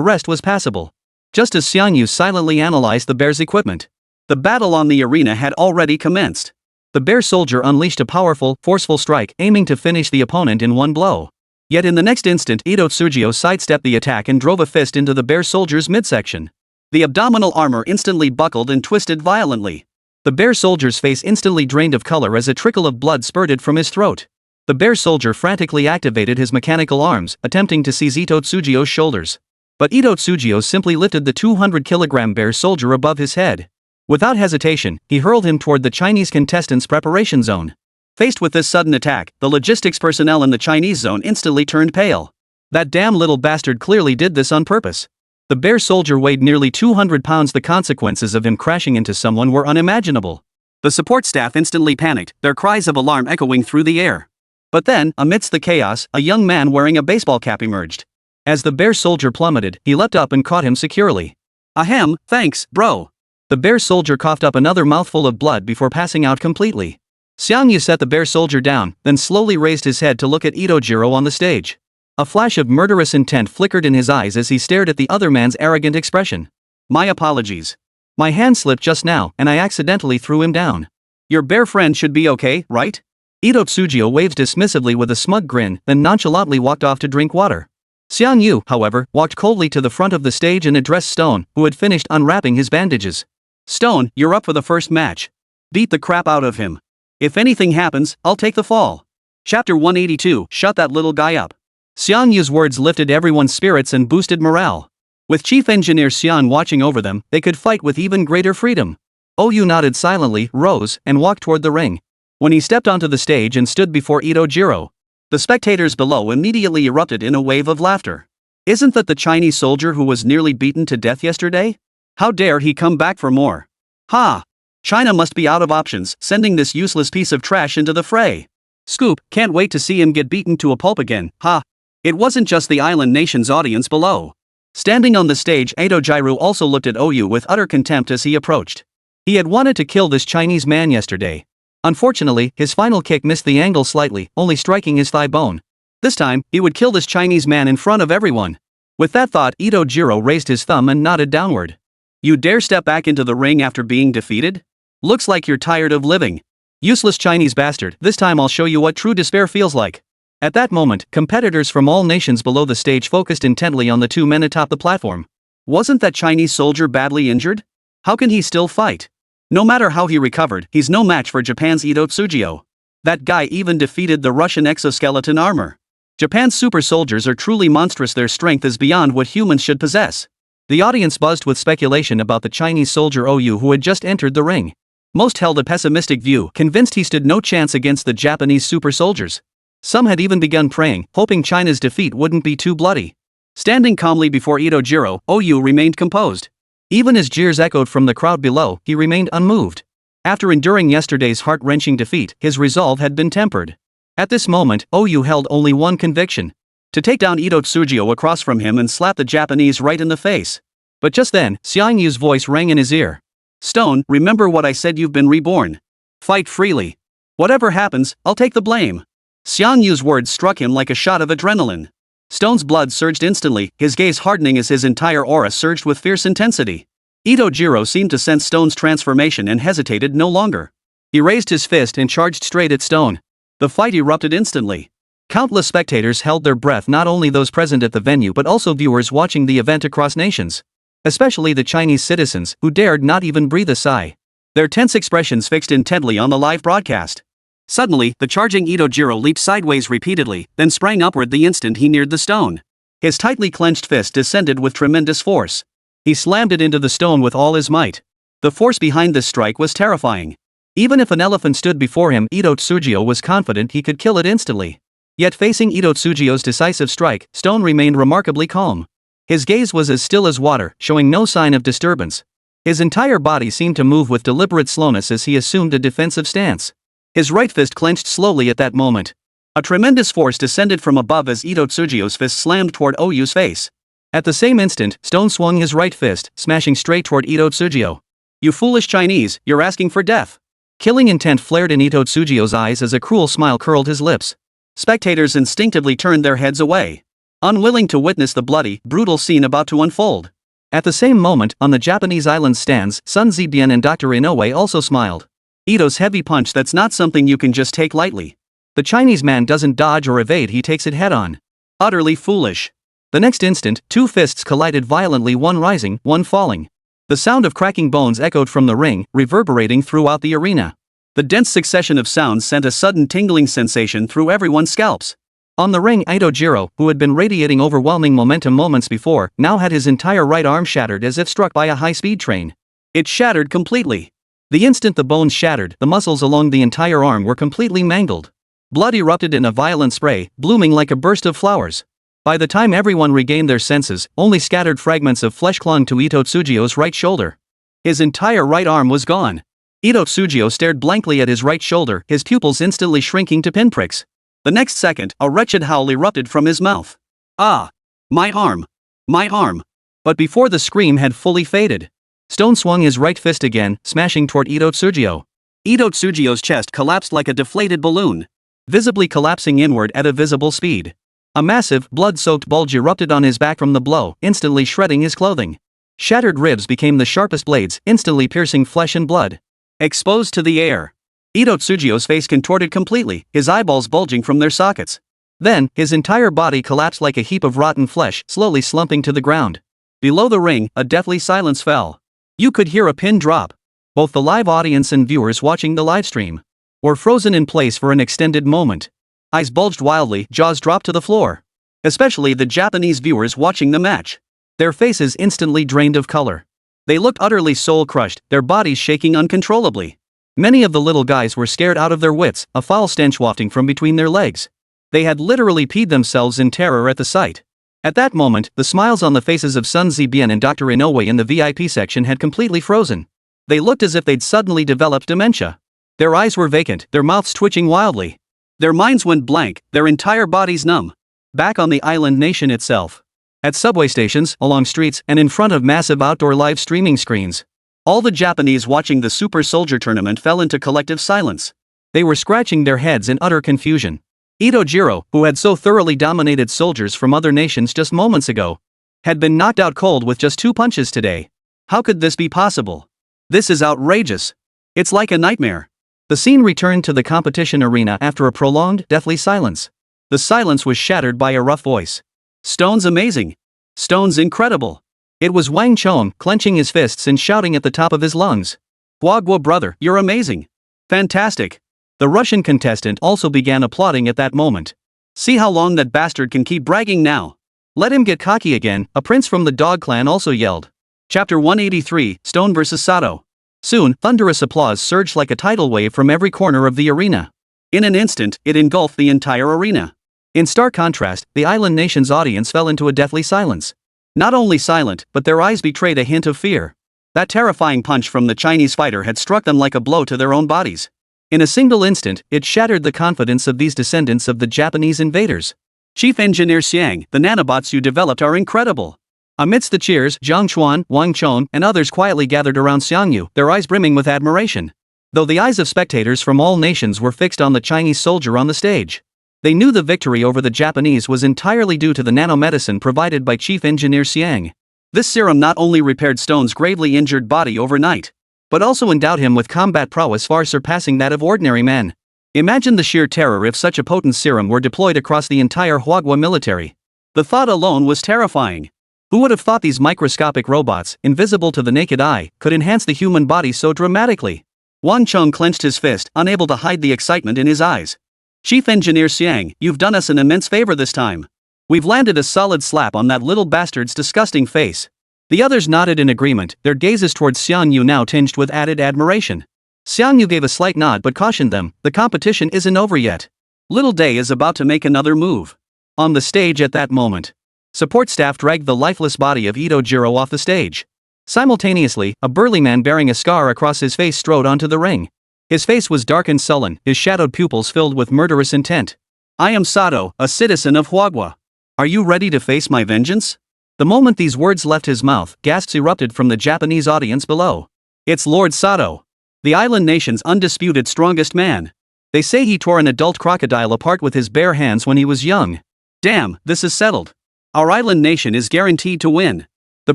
rest was passable. Just as Xiangyu silently analyzed the bear's equipment, the battle on the arena had already commenced. The bear soldier unleashed a powerful, forceful strike, aiming to finish the opponent in one blow. Yet in the next instant, Itotsujio sidestepped the attack and drove a fist into the bear soldier's midsection. The abdominal armor instantly buckled and twisted violently. The bear soldier's face instantly drained of color as a trickle of blood spurted from his throat. The bear soldier frantically activated his mechanical arms, attempting to seize Itotsujio's shoulders. But Itotsujio simply lifted the 200-kilogram bear soldier above his head. Without hesitation, he hurled him toward the Chinese contestants' preparation zone. Faced with this sudden attack, the logistics personnel in the Chinese zone instantly turned pale. That damn little bastard clearly did this on purpose. The bear soldier weighed nearly 200 pounds. The consequences of him crashing into someone were unimaginable. The support staff instantly panicked, their cries of alarm echoing through the air. But then, amidst the chaos, a young man wearing a baseball cap emerged. As the bear soldier plummeted, he leapt up and caught him securely. Ahem, thanks, bro. The bear soldier coughed up another mouthful of blood before passing out completely. Xiangyu set the bear soldier down, then slowly raised his head to look at Itojiro on the stage. A flash of murderous intent flickered in his eyes as he stared at the other man's arrogant expression. My apologies. My hand slipped just now, and I accidentally threw him down. Your bear friend should be okay, right? Itotsujio waved dismissively with a smug grin, then nonchalantly walked off to drink water. Xiangyu, however, walked coldly to the front of the stage and addressed Stone, who had finished unwrapping his bandages. Stone, you're up for the first match. Beat the crap out of him. If anything happens, I'll take the fall. Chapter 182, shut that little guy up. Xiangyu's words lifted everyone's spirits and boosted morale. With Chief Engineer Xian watching over them, they could fight with even greater freedom. Oyu nodded silently, rose, and walked toward the ring. When he stepped onto the stage and stood before Itojiro, the spectators below immediately erupted in a wave of laughter. Isn't that the Chinese soldier who was nearly beaten to death yesterday? How dare he come back for more? Ha! China must be out of options, sending this useless piece of trash into the fray. Scoop, can't wait to see him get beaten to a pulp again, ha! It wasn't just the island nation's audience below. Standing on the stage, Itojiro also looked at Oyu with utter contempt as he approached. He had wanted to kill this Chinese man yesterday. Unfortunately, his final kick missed the angle slightly, only striking his thigh bone. This time, he would kill this Chinese man in front of everyone. With that thought, Itojiro raised his thumb and nodded downward. You dare step back into the ring after being defeated? Looks like you're tired of living. Useless Chinese bastard, this time I'll show you what true despair feels like. At that moment, competitors from all nations below the stage focused intently on the two men atop the platform. Wasn't that Chinese soldier badly injured? How can he still fight? No matter how he recovered, he's no match for Japan's Itotsujio. That guy even defeated the Russian exoskeleton armor. Japan's super soldiers are truly monstrous. Their strength is beyond what humans should possess. The audience buzzed with speculation about the Chinese soldier Oyu who had just entered the ring. Most held a pessimistic view, convinced he stood no chance against the Japanese super soldiers. Some had even begun praying, hoping China's defeat wouldn't be too bloody. Standing calmly before Itojiro, Oyu remained composed. Even as jeers echoed from the crowd below, he remained unmoved. After enduring yesterday's heart-wrenching defeat, his resolve had been tempered. At this moment, Oyu held only one conviction: to take down Itotsujio across from him and slap the Japanese right in the face. But just then, Xiangyu's voice rang in his ear. Stone, remember what I said, you've been reborn. Fight freely. Whatever happens, I'll take the blame. Xiangyu's words struck him like a shot of adrenaline. Stone's blood surged instantly, his gaze hardening as his entire aura surged with fierce intensity. Itojiro seemed to sense Stone's transformation and hesitated no longer. He raised his fist and charged straight at Stone. The fight erupted instantly. Countless spectators held their breath, not only those present at the venue but also viewers watching the event across nations. Especially the Chinese citizens, who dared not even breathe a sigh. Their tense expressions fixed intently on the live broadcast. Suddenly, the charging Itojiro leaped sideways repeatedly, then sprang upward the instant he neared the stone. His tightly clenched fist descended with tremendous force. He slammed it into the stone with all his might. The force behind this strike was terrifying. Even if an elephant stood before him, Ito-Tsujiyo was confident he could kill it instantly. Yet facing Ito-Tsujiyo's decisive strike, Stone remained remarkably calm. His gaze was as still as water, showing no sign of disturbance. His entire body seemed to move with deliberate slowness as he assumed a defensive stance. His right fist clenched slowly at that moment. A tremendous force descended from above as Ito-Tsujiyo's fist slammed toward Oyu's face. At the same instant, Stone swung his right fist, smashing straight toward Ito-Tsujiyo. "You foolish Chinese, you're asking for death." Killing intent flared in Ito-Tsujiyo's eyes as a cruel smile curled his lips. Spectators instinctively turned their heads away, unwilling to witness the bloody, brutal scene about to unfold. At the same moment, on the Japanese island stands, Sun Zibian and Dr. Inoue also smiled. Ito's heavy punch, that's not something you can just take lightly. The Chinese man doesn't dodge or evade, he takes it head-on. Utterly foolish. The next instant, two fists collided violently, one rising, one falling. The sound of cracking bones echoed from the ring, reverberating throughout the arena. The dense succession of sounds sent a sudden tingling sensation through everyone's scalps. On the ring, Itojiro, who had been radiating overwhelming momentum moments before, now had his entire right arm shattered as if struck by a high-speed train. It shattered completely. The instant the bones shattered, the muscles along the entire arm were completely mangled. Blood erupted in a violent spray, blooming like a burst of flowers. By the time everyone regained their senses, only scattered fragments of flesh clung to Ito-Tsujiyo's right shoulder. His entire right arm was gone. Ito-Tsujiyo stared blankly at his right shoulder, his pupils instantly shrinking to pinpricks. The next second, a wretched howl erupted from his mouth. "Ah! My arm! My arm!" But before the scream had fully faded, Stone swung his right fist again, smashing toward Ito-Tsujiyo. Ito-Tsujiyo's chest collapsed like a deflated balloon, visibly collapsing inward at a visible speed. A massive, blood-soaked bulge erupted on his back from the blow, instantly shredding his clothing. Shattered ribs became the sharpest blades, instantly piercing flesh and blood. Exposed to the air, Ito-Tsujiyo's face contorted completely, his eyeballs bulging from their sockets. Then, his entire body collapsed like a heap of rotten flesh, slowly slumping to the ground. Below the ring, a deathly silence fell. You could hear a pin drop. Both the live audience and viewers watching the livestream were frozen in place for an extended moment. Eyes bulged wildly, jaws dropped to the floor. Especially the Japanese viewers watching the match. Their faces instantly drained of color. They looked utterly soul-crushed, their bodies shaking uncontrollably. Many of the little guys were scared out of their wits, a foul stench wafting from between their legs. They had literally peed themselves in terror at the sight. At that moment, the smiles on the faces of Sun Zibian and Dr. Inoue in the VIP section had completely frozen. They looked as if they'd suddenly developed dementia. Their eyes were vacant, their mouths twitching wildly. Their minds went blank, their entire bodies numb. Back on the island nation itself. At subway stations, along streets, and in front of massive outdoor live streaming screens. All the Japanese watching the Super Soldier Tournament fell into collective silence. They were scratching their heads in utter confusion. Itojiro, who had so thoroughly dominated soldiers from other nations just moments ago, had been knocked out cold with just 2 punches today. How could this be possible? This is outrageous. It's like a nightmare. The scene returned to the competition arena after a prolonged, deathly silence. The silence was shattered by a rough voice. "Stone's amazing. Stone's incredible." It was Wang Chong, clenching his fists and shouting at the top of his lungs. "Guagua brother, you're amazing. Fantastic." The Russian contestant also began applauding at that moment. "See how long that bastard can keep bragging now. Let him get cocky again," a prince from the Dog clan also yelled. Chapter 183, Stone vs. Sato. Soon, thunderous applause surged like a tidal wave from every corner of the arena. In an instant, it engulfed the entire arena. In stark contrast, the island nation's audience fell into a deathly silence. Not only silent, but their eyes betrayed a hint of fear. That terrifying punch from the Chinese fighter had struck them like a blow to their own bodies. In a single instant, it shattered the confidence of these descendants of the Japanese invaders. "Chief Engineer Xiang, the nanobots you developed are incredible." Amidst the cheers, Zhang Chuan, Wang Chong, and others quietly gathered around Xiangyu, their eyes brimming with admiration. Though the eyes of spectators from all nations were fixed on the Chinese soldier on the stage. They knew the victory over the Japanese was entirely due to the nanomedicine provided by Chief Engineer Xiang. This serum not only repaired Stone's gravely injured body overnight, but also endowed him with combat prowess far surpassing that of ordinary men. Imagine the sheer terror if such a potent serum were deployed across the entire Hwagwa military. The thought alone was terrifying. Who would have thought these microscopic robots, invisible to the naked eye, could enhance the human body so dramatically? Wang Cheng clenched his fist, unable to hide the excitement in his eyes. Chief Engineer Xiang, you've done us an immense favor this time. We've landed a solid slap on that little bastard's disgusting face. The others nodded in agreement, their gazes towards Xiang Yu now tinged with added admiration. Xiang Yu gave a slight nod but cautioned them, the competition isn't over yet. Little Day is about to make another move. On the stage at that moment, support staff dragged the lifeless body of Itojiro off the stage. Simultaneously, a burly man bearing a scar across his face strode onto the ring. His face was dark and sullen, his shadowed pupils filled with murderous intent. I am Sato, a citizen of Hwagwa. Are you ready to face my vengeance? The moment these words left his mouth, gasps erupted from the Japanese audience below. It's Lord Sato, the island nation's undisputed strongest man. They say he tore an adult crocodile apart with his bare hands when he was young. Damn, this is settled. Our island nation is guaranteed to win. The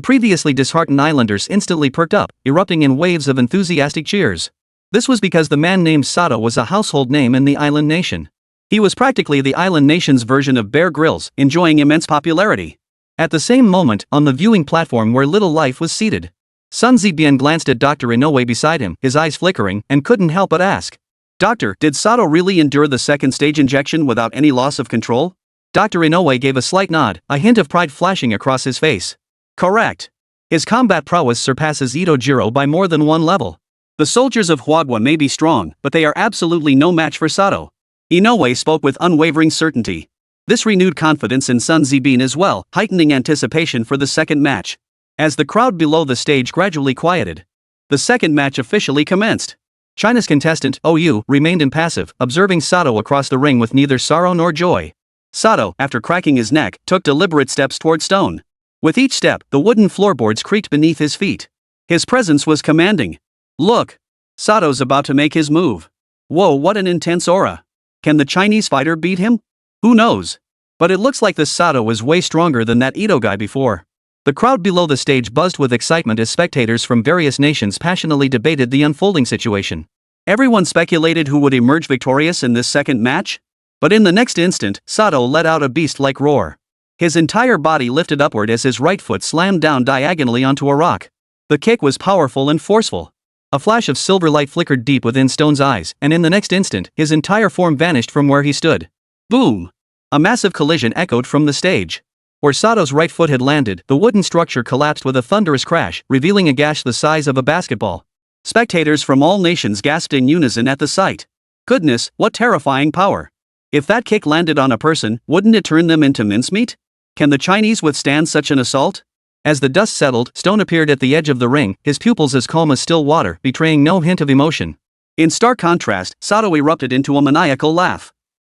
previously disheartened islanders instantly perked up, erupting in waves of enthusiastic cheers. This was because the man named Sato was a household name in the island nation. He was practically the island nation's version of Bear Grylls, enjoying immense popularity. At the same moment, on the viewing platform where Little Life was seated, Sun Zibian glanced at Dr. Inoue beside him, his eyes flickering, and couldn't help but ask. Doctor, did Sato really endure the second stage injection without any loss of control? Dr. Inoue gave a slight nod, a hint of pride flashing across his face. Correct. His combat prowess surpasses Itojiro by more than one level. The soldiers of Hwagwa may be strong, but they are absolutely no match for Sato. Inoue spoke with unwavering certainty. This renewed confidence in Sun Zibin as well, heightening anticipation for the second match. As the crowd below the stage gradually quieted, the second match officially commenced. China's contestant, OU, remained impassive, observing Sato across the ring with neither sorrow nor joy. Sato, after cracking his neck, took deliberate steps toward stone. With each step, the wooden floorboards creaked beneath his feet. His presence was commanding. Look! Sato's about to make his move. Whoa, what an intense aura. Can the Chinese fighter beat him? Who knows? But it looks like this Sato is way stronger than that Ito guy before. The crowd below the stage buzzed with excitement as spectators from various nations passionately debated the unfolding situation. Everyone speculated who would emerge victorious in this second match. But in the next instant, Sato let out a beast-like roar. His entire body lifted upward as his right foot slammed down diagonally onto a rock. The kick was powerful and forceful. A flash of silver light flickered deep within Stone's eyes, and in the next instant, his entire form vanished from where he stood. Boom! A massive collision echoed from the stage. Where Sato's right foot had landed, the wooden structure collapsed with a thunderous crash, revealing a gash the size of a basketball. Spectators from all nations gasped in unison at the sight. Goodness, what terrifying power! If that kick landed on a person, wouldn't it turn them into mincemeat? Can the Chinese withstand such an assault? As the dust settled, Stone appeared at the edge of the ring, his pupils as calm as still water, betraying no hint of emotion. In stark contrast, Sato erupted into a maniacal laugh.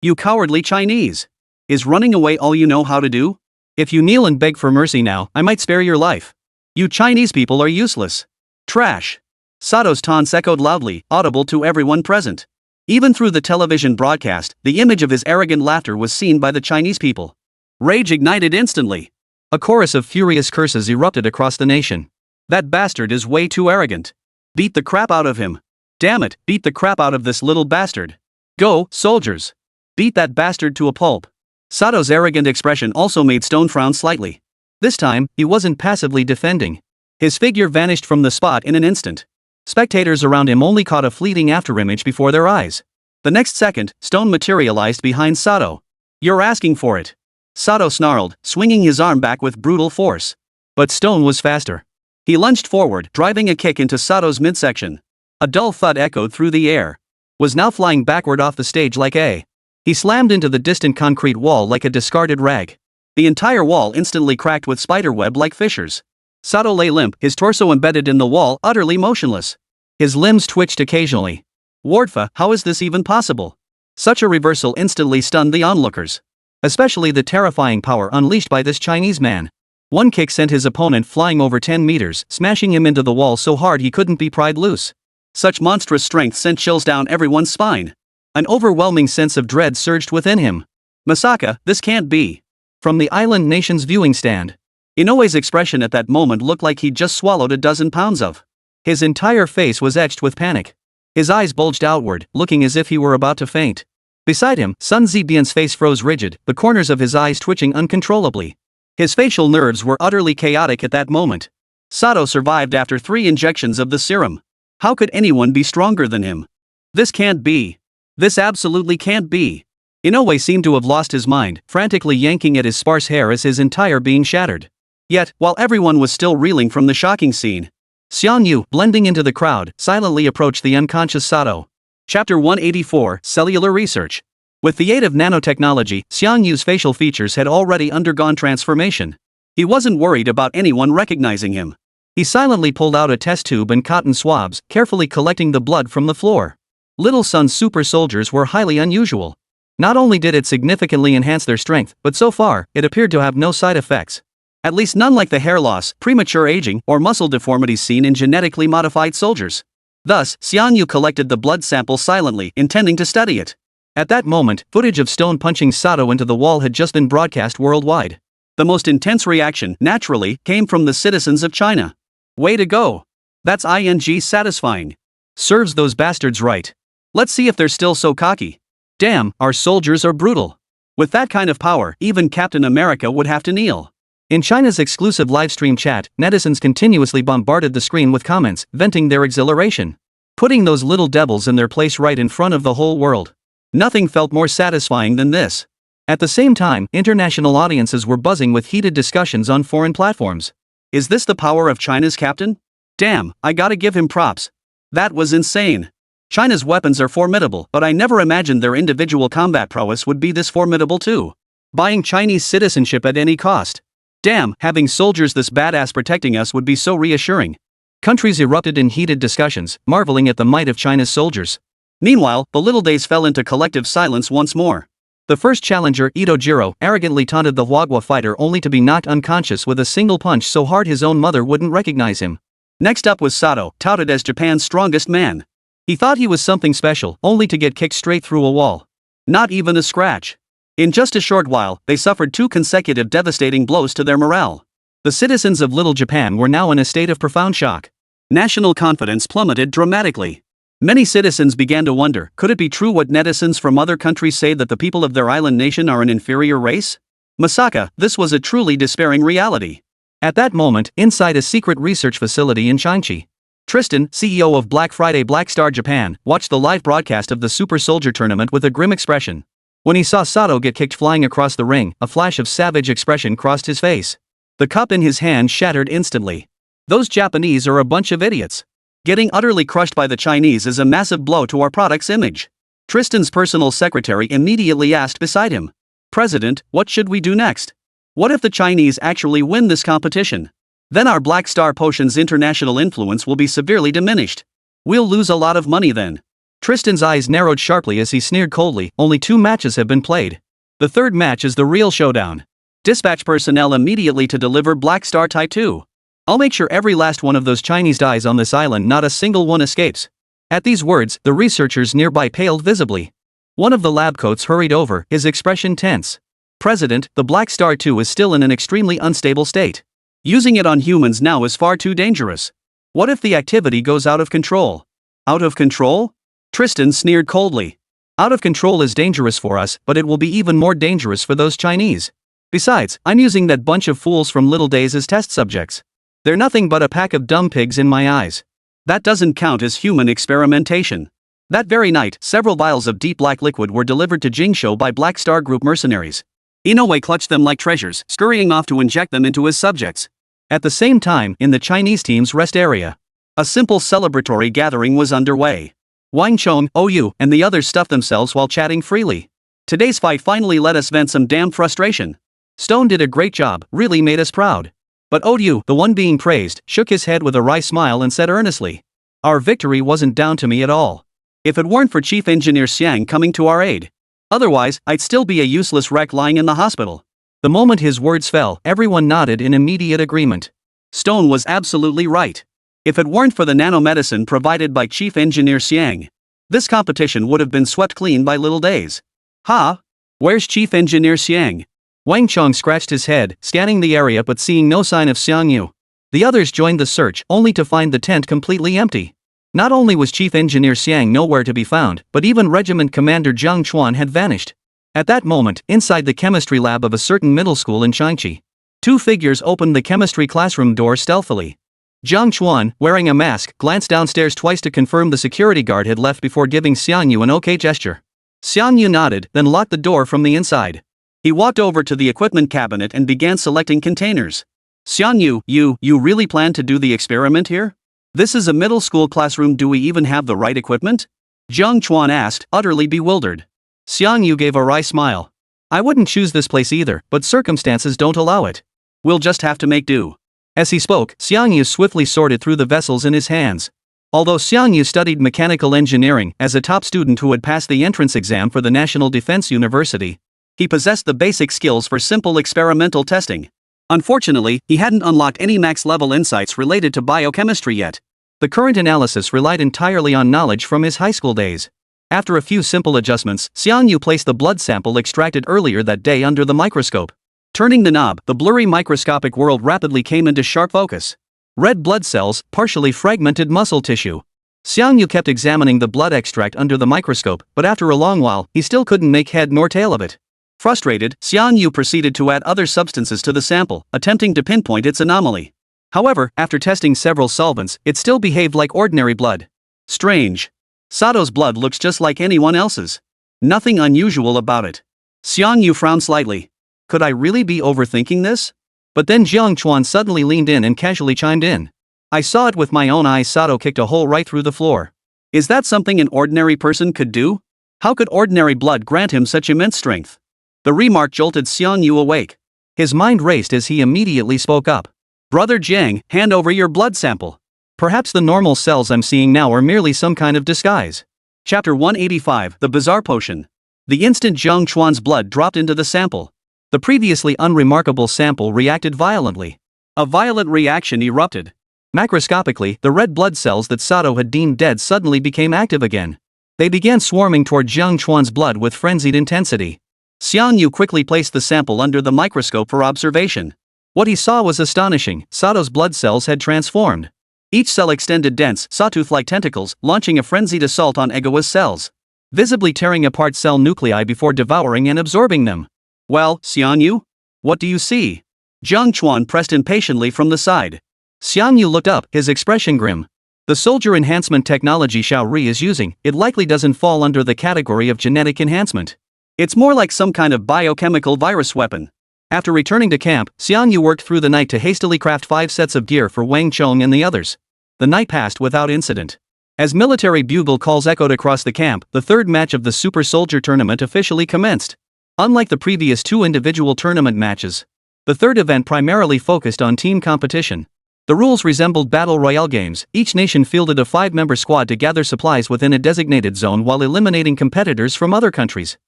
You cowardly Chinese! Is running away all you know how to do? If you kneel and beg for mercy now, I might spare your life. You Chinese people are useless. Trash! Sato's taunts echoed loudly, audible to everyone present. Even through the television broadcast, the image of his arrogant laughter was seen by the Chinese people. Rage ignited instantly. A chorus of furious curses erupted across the nation. That bastard is way too arrogant. Beat the crap out of him. Damn it, beat the crap out of this little bastard. Go, soldiers. Beat that bastard to a pulp. Sato's arrogant expression also made Stone frown slightly. This time, he wasn't passively defending. His figure vanished from the spot in an instant. Spectators around him only caught a fleeting afterimage before their eyes. The next second, Stone materialized behind Sato. You're asking for it. Sato snarled, swinging his arm back with brutal force. But Stone was faster. He lunged forward, driving a kick into Sato's midsection. A dull thud echoed through the air. Was now flying backward off the stage like a. He slammed into the distant concrete wall like a discarded rag. The entire wall instantly cracked with spiderweb like fissures. Sato lay limp, his torso embedded in the wall, utterly motionless. His limbs twitched occasionally. Wardfa, how is this even possible? Such a reversal instantly stunned the onlookers. Especially the terrifying power unleashed by this Chinese man. One kick sent his opponent flying over 10 meters, smashing him into the wall so hard he couldn't be pried loose. Such monstrous strength sent chills down everyone's spine. An overwhelming sense of dread surged within him. Masaka, this can't be. From the island nation's viewing stand, Inoue's expression at that moment looked like he'd just swallowed a dozen pounds of His entire face was etched with panic. His eyes bulged outward, looking as if he were about to faint. Beside him, Sun Zibian's face froze rigid, the corners of his eyes twitching uncontrollably. His facial nerves were utterly chaotic at that moment. Sato survived after 3 injections of the serum. How could anyone be stronger than him? This can't be. This absolutely can't be. Inoue seemed to have lost his mind, frantically yanking at his sparse hair as his entire being shattered. Yet, while everyone was still reeling from the shocking scene, Xiangyu, blending into the crowd, silently approached the unconscious Sato. Chapter 184, Cellular Research. With the aid of nanotechnology, Xiangyu's facial features had already undergone transformation. He wasn't worried about anyone recognizing him. He silently pulled out a test tube and cotton swabs, carefully collecting the blood from the floor. Little Sun's super soldiers were highly unusual. Not only did it significantly enhance their strength, but so far, it appeared to have no side effects. At least none like the hair loss, premature aging, or muscle deformities seen in genetically modified soldiers. Thus, Xiangyu collected the blood sample silently, intending to study it. At that moment, footage of Stone punching Sato into the wall had just been broadcast worldwide. The most intense reaction, naturally, came from the citizens of China. Way to go. That's satisfying. Serves those bastards right. Let's see if they're still so cocky. Damn, our soldiers are brutal. With that kind of power, even Captain America would have to kneel. In China's exclusive livestream chat, netizens continuously bombarded the screen with comments, venting their exhilaration. Putting those little devils in their place right in front of the whole world. Nothing felt more satisfying than this. At the same time, international audiences were buzzing with heated discussions on foreign platforms. Is this the power of China's captain? Damn, I gotta give him props. That was insane. China's weapons are formidable, but I never imagined their individual combat prowess would be this formidable too. Buying Chinese citizenship at any cost. Damn, having soldiers this badass protecting us would be so reassuring. Countries erupted in heated discussions, marveling at the might of China's soldiers. Meanwhile, the little days fell into collective silence once more. The first challenger, Itojiro, arrogantly taunted the Wagwa fighter only to be knocked unconscious with a single punch so hard his own mother wouldn't recognize him. Next up was Sato, touted as Japan's strongest man. He thought he was something special, only to get kicked straight through a wall. Not even a scratch. In just a short while, they suffered 2 consecutive devastating blows to their morale. The citizens of Little Japan were now in a state of profound shock. National confidence plummeted dramatically. Many citizens began to wonder, could it be true what netizens from other countries say that the people of their island nation are an inferior race? Masaka, this was a truly despairing reality. At that moment, inside a secret research facility in Shanxi, Tristan, CEO of Black Friday Black Star Japan, watched the live broadcast of the Super Soldier Tournament with a grim expression. When he saw Sato get kicked flying across the ring, a flash of savage expression crossed his face. The cup in his hand shattered instantly. Those Japanese are a bunch of idiots. Getting utterly crushed by the Chinese is a massive blow to our product's image. Tristan's personal secretary immediately asked beside him, "President, what should we do next? What if the Chinese actually win this competition? Then our Black Star Potion's international influence will be severely diminished. We'll lose a lot of money then." Tristan's eyes narrowed sharply as he sneered coldly, only 2 matches have been played. The 3rd match is the real showdown. Dispatch personnel immediately to deliver Black Star Type 2. I'll make sure every last one of those Chinese dies on this island, not a single one escapes. At these words, the researchers nearby paled visibly. One of the lab coats hurried over, his expression tense. "President, the Black Star 2 is still in an extremely unstable state. Using it on humans now is far too dangerous. What if the activity goes out of control?" Out of control? Tristan sneered coldly. Out of control is dangerous for us, but it will be even more dangerous for those Chinese. Besides, I'm using that bunch of fools from Little Days as test subjects. They're nothing but a pack of dumb pigs in my eyes. That doesn't count as human experimentation. That very night, several vials of deep black liquid were delivered to Jingshou by Black Star Group mercenaries. Inoue clutched them like treasures, scurrying off to inject them into his subjects. At the same time, in the Chinese team's rest area, a simple celebratory gathering was underway. Wang Chong, OU, and the others stuffed themselves while chatting freely. Today's fight finally let us vent some damn frustration. Stone did a great job, really made us proud. But OU, the one being praised, shook his head with a wry smile and said earnestly, "Our victory wasn't down to me at all. If it weren't for Chief Engineer Xiang coming to our aid. Otherwise, I'd still be a useless wreck lying in the hospital." The moment his words fell, everyone nodded in immediate agreement. Stone was absolutely right. If it weren't for the nanomedicine provided by Chief Engineer Xiang, this competition would have been swept clean by Little Days. "Ha? Where's Chief Engineer Xiang?" Wang Chong scratched his head, scanning the area but seeing no sign of Xiangyu. The others joined the search, only to find the tent completely empty. Not only was Chief Engineer Xiang nowhere to be found, but even Regiment Commander Jiang Chuan had vanished. At that moment, inside the chemistry lab of a certain middle school in Changchi, two figures opened the chemistry classroom door stealthily. Jiang Chuan, wearing a mask, glanced downstairs twice to confirm the security guard had left before giving Xiangyu an okay gesture. Xiangyu nodded, then locked the door from the inside. He walked over to the equipment cabinet and began selecting containers. Xiangyu, you really plan to do the experiment here? This is a middle school classroom, do we even have the right equipment? Jiang Chuan asked, utterly bewildered. Xiangyu gave a wry smile. I wouldn't choose this place either, but circumstances don't allow it. We'll just have to make do. As he spoke, Xiangyu swiftly sorted through the vessels in his hands. Although Xiangyu studied mechanical engineering as a top student who had passed the entrance exam for the National Defense University, he possessed the basic skills for simple experimental testing. Unfortunately, he hadn't unlocked any max-level insights related to biochemistry yet. The current analysis relied entirely on knowledge from his high school days. After a few simple adjustments, Xiangyu placed the blood sample extracted earlier that day under the microscope. Turning the knob, the blurry microscopic world rapidly came into sharp focus. Red blood cells, partially fragmented muscle tissue. Xiangyu kept examining the blood extract under the microscope, but after a long while, he still couldn't make head nor tail of it. Frustrated, Xiangyu proceeded to add other substances to the sample, attempting to pinpoint its anomaly. However, after testing several solvents, it still behaved like ordinary blood. Strange. Sato's blood looks just like anyone else's. Nothing unusual about it. Xiangyu frowned slightly. Could I really be overthinking this? But then Jiang Chuan suddenly leaned in and casually chimed in. I saw it with my own eyes. Sato kicked a hole right through the floor. Is that something an ordinary person could do? How could ordinary blood grant him such immense strength? The remark jolted Xiangyu awake. His mind raced as he immediately spoke up. Brother Jiang, hand over your blood sample. Perhaps the normal cells I'm seeing now are merely some kind of disguise. Chapter 185, The Bizarre Potion. The instant Jiang Chuan's blood dropped into the sample, the previously unremarkable sample reacted violently. A violent reaction erupted. Macroscopically, the red blood cells that Sato had deemed dead suddenly became active again. They began swarming toward Jiang Chuan's blood with frenzied intensity. Xiangyu quickly placed the sample under the microscope for observation. What he saw was astonishing. Sato's blood cells had transformed. Each cell extended dense, sawtooth-like tentacles, launching a frenzied assault on Egoist cells, visibly tearing apart cell nuclei before devouring and absorbing them. Well, Xiangyu? What do you see? Jiang Chuan pressed impatiently from the side. Xiangyu looked up, his expression grim. The soldier enhancement technology Xiao Ri is using, it likely doesn't fall under the category of genetic enhancement. It's more like some kind of biochemical virus weapon. After returning to camp, Xiangyu worked through the night to hastily craft 5 sets of gear for Wang Chong and the others. The night passed without incident. As military bugle calls echoed across the camp, the third match of the Super Soldier Tournament officially commenced. Unlike the previous 2 individual tournament matches, the third event primarily focused on team competition. The rules resembled battle royale games. Each nation fielded a 5-member squad to gather supplies within a designated zone while eliminating competitors from other countries.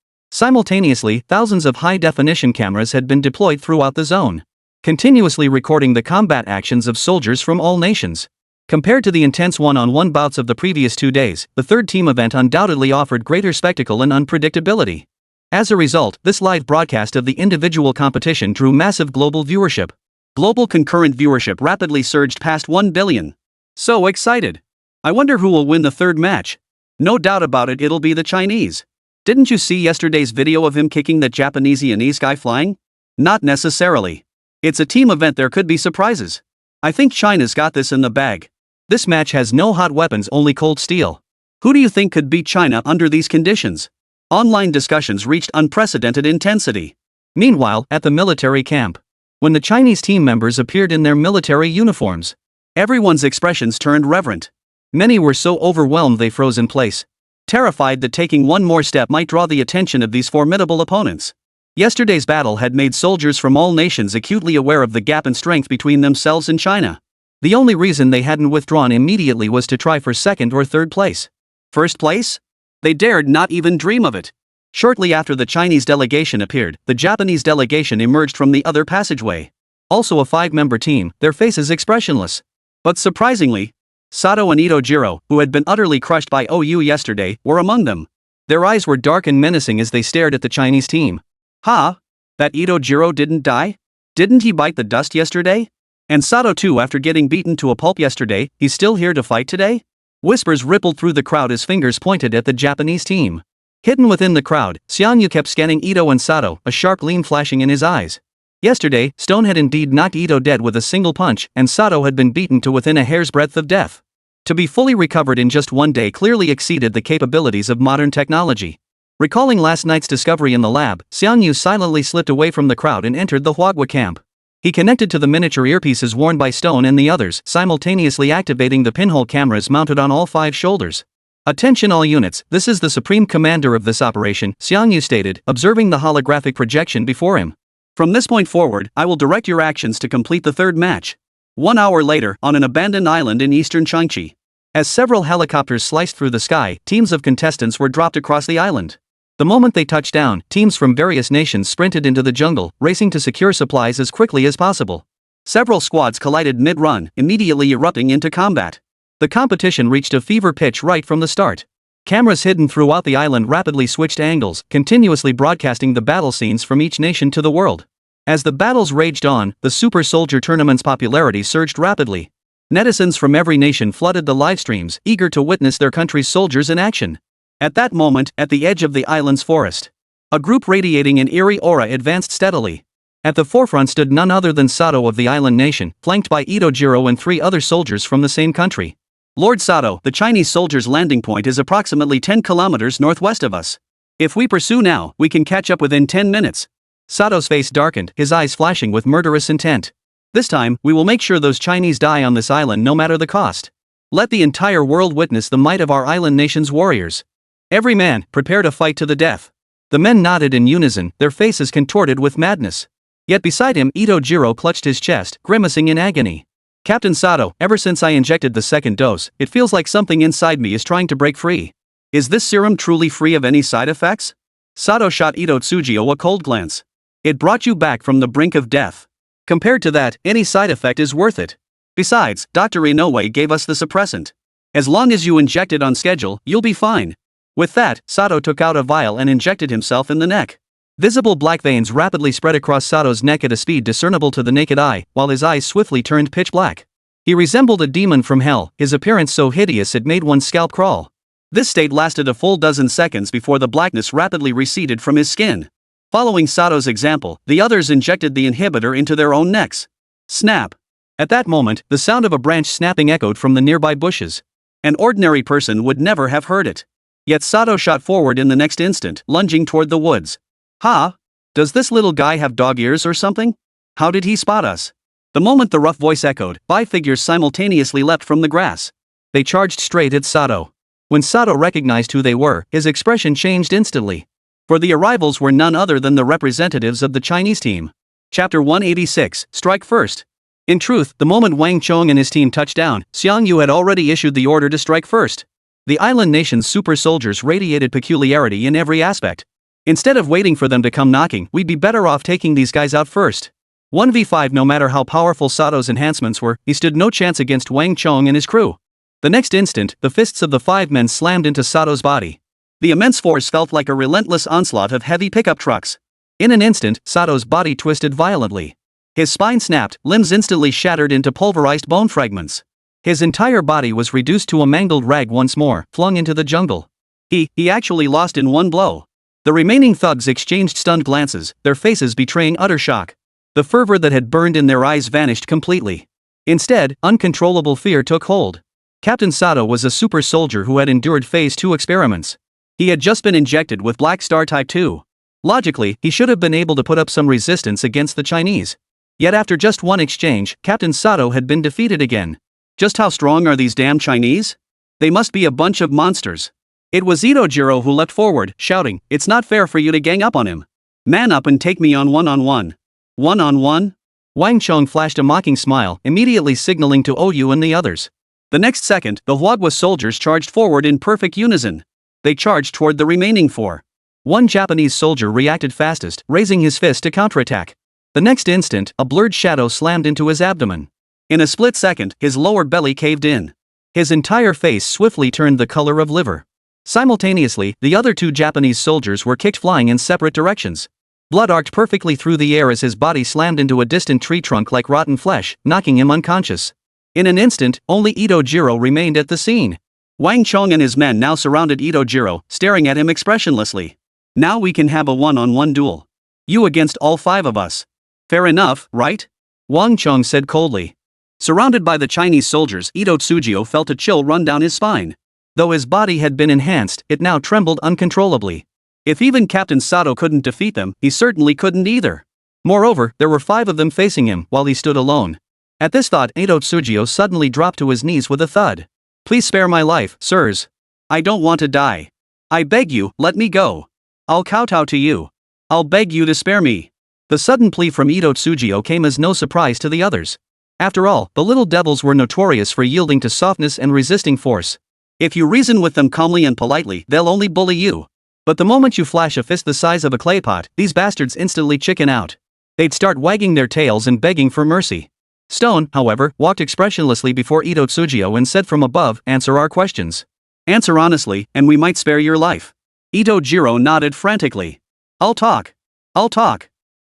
Simultaneously, thousands of high-definition cameras had been deployed throughout the zone, continuously recording the combat actions of soldiers from all nations. Compared to the intense one-on-one bouts of the previous 2 days, the third team event undoubtedly offered greater spectacle and unpredictability. As a result, this live broadcast of the individual competition drew massive global viewership. Global concurrent viewership rapidly surged past 1 billion. So excited. I wonder who will win the third match. No doubt about it, it'll be the Chinese. Didn't you see yesterday's video of him kicking that Japanese guy flying? Not necessarily. It's a team event, there could be surprises. I think China's got this in the bag. This match has no hot weapons, only cold steel. Who do you think could beat China under these conditions? Online discussions reached unprecedented intensity. Meanwhile, at the military camp, when the Chinese team members appeared in their military uniforms, everyone's expressions turned reverent. Many were so overwhelmed they froze in place, terrified that taking one more step might draw the attention of these formidable opponents. Yesterday's battle had made soldiers from all nations acutely aware of the gap in strength between themselves and China. The only reason they hadn't withdrawn immediately was to try for second or third place. First place? They dared not even dream of it. Shortly after the Chinese delegation appeared, the Japanese delegation emerged from the other passageway. Also a 5-member team, their faces expressionless. But surprisingly, Sato and Itojiro, who had been utterly crushed by OU yesterday, were among them. Their eyes were dark and menacing as they stared at the Chinese team. Ha? That Itojiro didn't die? Didn't he bite the dust yesterday? And Sato too, after getting beaten to a pulp yesterday, he's still here to fight today? Whispers rippled through the crowd as fingers pointed at the Japanese team. Hidden within the crowd, Xiangyu kept scanning Ito and Sato, a sharp gleam flashing in his eyes. Yesterday, Stone had indeed knocked Ito dead with a single punch, and Sato had been beaten to within a hair's breadth of death. To be fully recovered in just one day clearly exceeded the capabilities of modern technology. Recalling last night's discovery in the lab, Xiangyu silently slipped away from the crowd and entered the Huagua camp. He connected to the miniature earpieces worn by Stone and the others, simultaneously activating the pinhole cameras mounted on all 5 shoulders. "Attention all units, this is the supreme commander of this operation," Xiangyu stated, observing the holographic projection before him. "From this point forward, I will direct your actions to complete the 3rd match." 1 hour later, on an abandoned island in eastern Changchi. As several helicopters sliced through the sky, teams of contestants were dropped across the island. The moment they touched down, teams from various nations sprinted into the jungle, racing to secure supplies as quickly as possible. Several squads collided mid-run, immediately erupting into combat. The competition reached a fever pitch right from the start. Cameras hidden throughout the island rapidly switched angles, continuously broadcasting the battle scenes from each nation to the world. As the battles raged on, the Super Soldier Tournament's popularity surged rapidly. Netizens from every nation flooded the livestreams, eager to witness their country's soldiers in action. At that moment, at the edge of the island's forest, a group radiating an eerie aura advanced steadily. At the forefront stood none other than Sato of the island nation, flanked by Itojiro and 3 other soldiers from the same country. "Lord Sato, the Chinese soldiers' landing point is approximately 10 kilometers northwest of us. If we pursue now, we can catch up within 10 minutes. Sato's face darkened, his eyes flashing with murderous intent. "This time, we will make sure those Chinese die on this island no matter the cost. Let the entire world witness the might of our island nation's warriors. Every man, prepare to fight to the death." The men nodded in unison, their faces contorted with madness. Yet beside him, Itojiro clutched his chest, grimacing in agony. "Captain Sato, ever since I injected the 2nd dose, it feels like something inside me is trying to break free. Is this serum truly free of any side effects?" Sato shot Ito Tsujio a cold glance. "It brought you back from the brink of death. Compared to that, any side effect is worth it. Besides, Dr. Inoue gave us the suppressant. As long as you inject it on schedule, you'll be fine." With that, Sato took out a vial and injected himself in the neck. Visible black veins rapidly spread across Sato's neck at a speed discernible to the naked eye, while his eyes swiftly turned pitch black. He resembled a demon from hell, his appearance so hideous it made one's scalp crawl. This state lasted a full dozen seconds before the blackness rapidly receded from his skin. Following Sato's example, the others injected the inhibitor into their own necks. Snap! At that moment, the sound of a branch snapping echoed from the nearby bushes. An ordinary person would never have heard it. Yet Sato shot forward in the next instant, lunging toward the woods. "Ha! Does this little guy have dog ears or something? How did he spot us?" The moment the rough voice echoed, 5 figures simultaneously leapt from the grass. They charged straight at Sato. When Sato recognized who they were, his expression changed instantly. For the arrivals were none other than the representatives of the Chinese team. Chapter 186, Strike First. In truth, the moment Wang Chong and his team touched down, Xiangyu had already issued the order to strike first. The island nation's super soldiers radiated peculiarity in every aspect. Instead of waiting for them to come knocking, we'd be better off taking these guys out first. 1v5. No matter how powerful Sato's enhancements were, he stood no chance against Wang Chong and his crew. The next instant, the fists of the 5 men slammed into Sato's body. The immense force felt like a relentless onslaught of heavy pickup trucks. In an instant, Sato's body twisted violently. His spine snapped, limbs instantly shattered into pulverized bone fragments. His entire body was reduced to a mangled rag once more, flung into the jungle. He actually lost in one blow. The remaining thugs exchanged stunned glances, their faces betraying utter shock. The fervor that had burned in their eyes vanished completely. Instead, uncontrollable fear took hold. Captain Sato was a super soldier who had endured Phase 2 experiments. He had just been injected with Black Star Type 2. Logically, he should have been able to put up some resistance against the Chinese. Yet after just one exchange, Captain Sato had been defeated again. Just how strong are these damn Chinese? They must be a bunch of monsters. It was Itojiro who leapt forward, shouting, "It's not fair for you to gang up on him. Man up and take me on one-on-one." "One-on-one?" Wang Chong flashed a mocking smile, immediately signaling to Oyu and the others. The next second, the Huagua soldiers charged forward in perfect unison. They charged toward the remaining 4. One Japanese soldier reacted fastest, raising his fist to counterattack. The next instant, a blurred shadow slammed into his abdomen. In a split second, his lower belly caved in. His entire face swiftly turned the color of liver. Simultaneously, the other 2 Japanese soldiers were kicked flying in separate directions. Blood arced perfectly through the air as his body slammed into a distant tree trunk like rotten flesh, knocking him unconscious. In an instant, only Itojiro remained at the scene. Wang Chong and his men now surrounded Itojiro, staring at him expressionlessly. Now we can have a one-on-one duel. You against all 5 of us. Fair enough, right? Wang Chong said coldly. Surrounded by the Chinese soldiers, Itojiro felt a chill run down his spine. Though his body had been enhanced, it now trembled uncontrollably. If even Captain Sato couldn't defeat them, he certainly couldn't either. Moreover, there were 5 of them facing him, while he stood alone. At this thought, Itojiro suddenly dropped to his knees with a thud. Please spare my life, sirs. I don't want to die. I beg you, let me go. I'll kowtow to you. I'll beg you to spare me. The sudden plea from Itojiro came as no surprise to the others. After all, the little devils were notorious for yielding to softness and resisting force. If you reason with them calmly and politely, they'll only bully you. But the moment you flash a fist the size of a clay pot, these bastards instantly chicken out. They'd start wagging their tails and begging for mercy. Stone, however, walked expressionlessly before Itojiro and said from above, answer our questions. Answer honestly, and we might spare your life. Itojiro nodded frantically. I'll talk.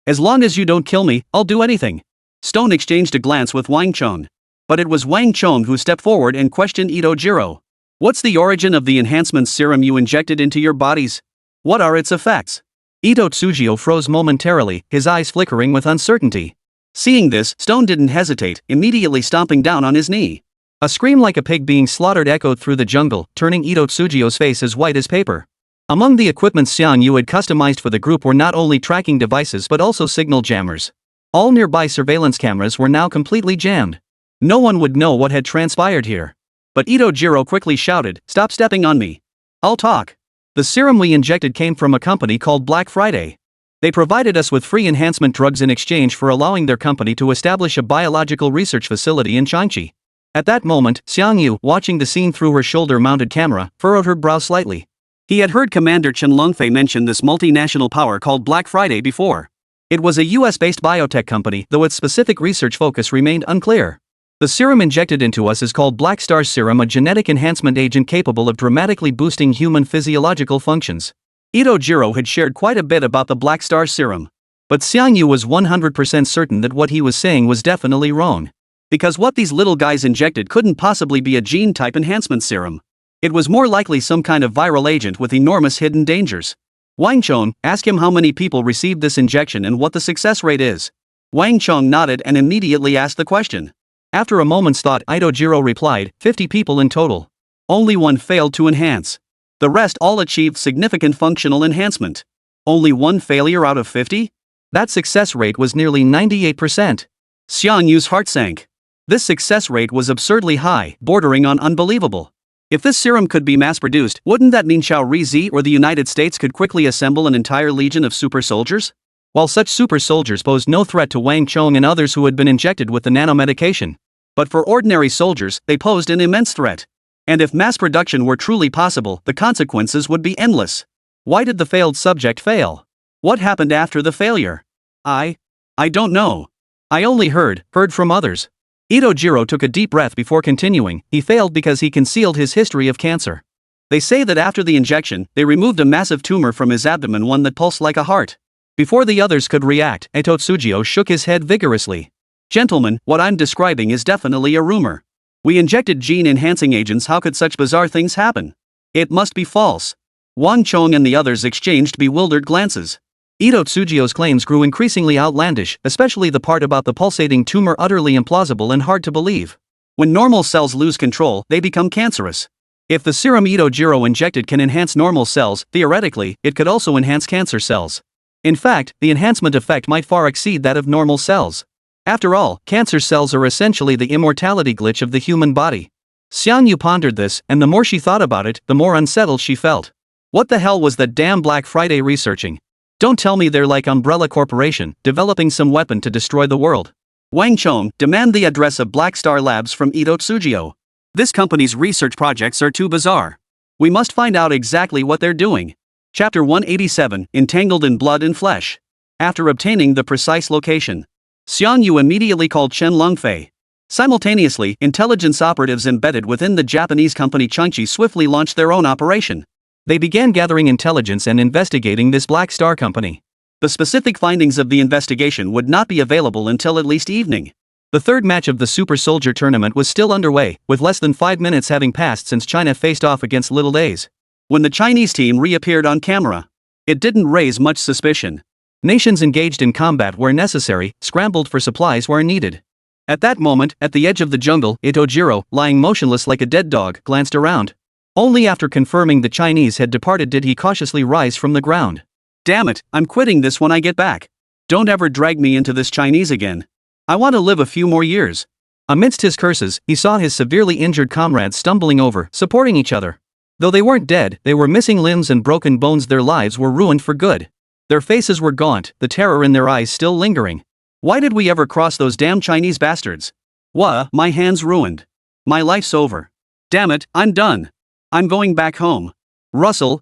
As long as you don't kill me, I'll do anything. Stone exchanged a glance with Wang Chong. But it was Wang Chong who stepped forward and questioned Itojiro. What's the origin of the enhancement serum you injected into your bodies? What are its effects? Itojiro froze momentarily, his eyes flickering with uncertainty. Seeing this, Stone didn't hesitate, immediately stomping down on his knee. A scream like a pig being slaughtered echoed through the jungle, turning Itojiri's face as white as paper. Among the equipment TianGou had customized for the group were not only tracking devices but also signal jammers. All nearby surveillance cameras were now completely jammed. No one would know what had transpired here. But Itojiro quickly shouted, "Stop stepping on me. I'll talk. The serum we injected came from a company called Black Friday. They provided us with free enhancement drugs in exchange for allowing their company to establish a biological research facility in Changchi." At that moment, TianGou, watching the scene through her shoulder-mounted camera, furrowed her brow slightly. He had heard Commander Chen Longfei mention this multinational power called Black Friday before. It was a US-based biotech company, though its specific research focus remained unclear. The serum injected into us is called Black Star Serum, a genetic enhancement agent capable of dramatically boosting human physiological functions. Itojiro had shared quite a bit about the Black Star Serum. But TianGou was 100% certain that what he was saying was definitely wrong. Because what these little guys injected couldn't possibly be a gene-type enhancement serum. It was more likely some kind of viral agent with enormous hidden dangers. Wang Chong, ask him how many people received this injection and what the success rate is. Wang Chong nodded and immediately asked the question. After a moment's thought, Itojiro replied, 50 people in total. Only 1 failed to enhance. The rest all achieved significant functional enhancement. Only 1 failure out of 50? That success rate was nearly 98%. TianGou's heart sank. This success rate was absurdly high, bordering on unbelievable. If this serum could be mass-produced, wouldn't that mean Xiao Rizi or the United States could quickly assemble an entire legion of super soldiers? While such super soldiers posed no threat to Wang Chong and others who had been injected with the nanomedication. But for ordinary soldiers, they posed an immense threat. And if mass production were truly possible, the consequences would be endless. Why did the failed subject fail? What happened after the failure? I don't know. I only heard from others. Itojiro took a deep breath before continuing. He failed because he concealed his history of cancer. They say that after the injection, they removed a massive tumor from his abdomen, one that pulsed like a heart. Before the others could react, Itojiro shook his head vigorously. Gentlemen, what I'm describing is definitely a rumor. We injected gene-enhancing agents. How could such bizarre things happen? It must be false. Wang Chong and the others exchanged bewildered glances. Itojiri's claims grew increasingly outlandish, especially the part about the pulsating tumor, utterly implausible and hard to believe. When normal cells lose control, they become cancerous. If the serum Itojiro injected can enhance normal cells, theoretically, it could also enhance cancer cells. In fact, the enhancement effect might far exceed that of normal cells. After all, cancer cells are essentially the immortality glitch of the human body. TianGou pondered this, and the more she thought about it, the more unsettled she felt. What the hell was that damn Black Friday researching? Don't tell me they're like Umbrella Corporation, developing some weapon to destroy the world. Wang Chong, demand the address of Black Star Labs from Itojiro. This company's research projects are too bizarre. We must find out exactly what they're doing. Chapter 187, Entangled in Blood and Flesh. After obtaining the precise location, TianGou immediately called Chen Longfei. Simultaneously, intelligence operatives embedded within the Japanese company Changchi swiftly launched their own operation. They began gathering intelligence and investigating this Black Star company. The specific findings of the investigation would not be available until at least evening. The third match of the Super Soldier tournament was still underway, with less than 5 minutes having passed since China faced off against Little Days. When the Chinese team reappeared on camera, it didn't raise much suspicion. Nations engaged in combat where necessary, scrambled for supplies where needed. At that moment, at the edge of the jungle, Itojiro, lying motionless like a dead dog, glanced around. Only after confirming the Chinese had departed did he cautiously rise from the ground. Damn it, I'm quitting this when I get back. Don't ever drag me into this Chinese again. I want to live a few more years. Amidst his curses, he saw his severely injured comrades stumbling over, supporting each other. Though they weren't dead, they were missing limbs and broken bones. Their lives were ruined for good. Their faces were gaunt, the terror in their eyes still lingering. Why did we ever cross those damn Chinese bastards? My hand's ruined. My life's over. Damn it, I'm done. I'm going back home. Russell.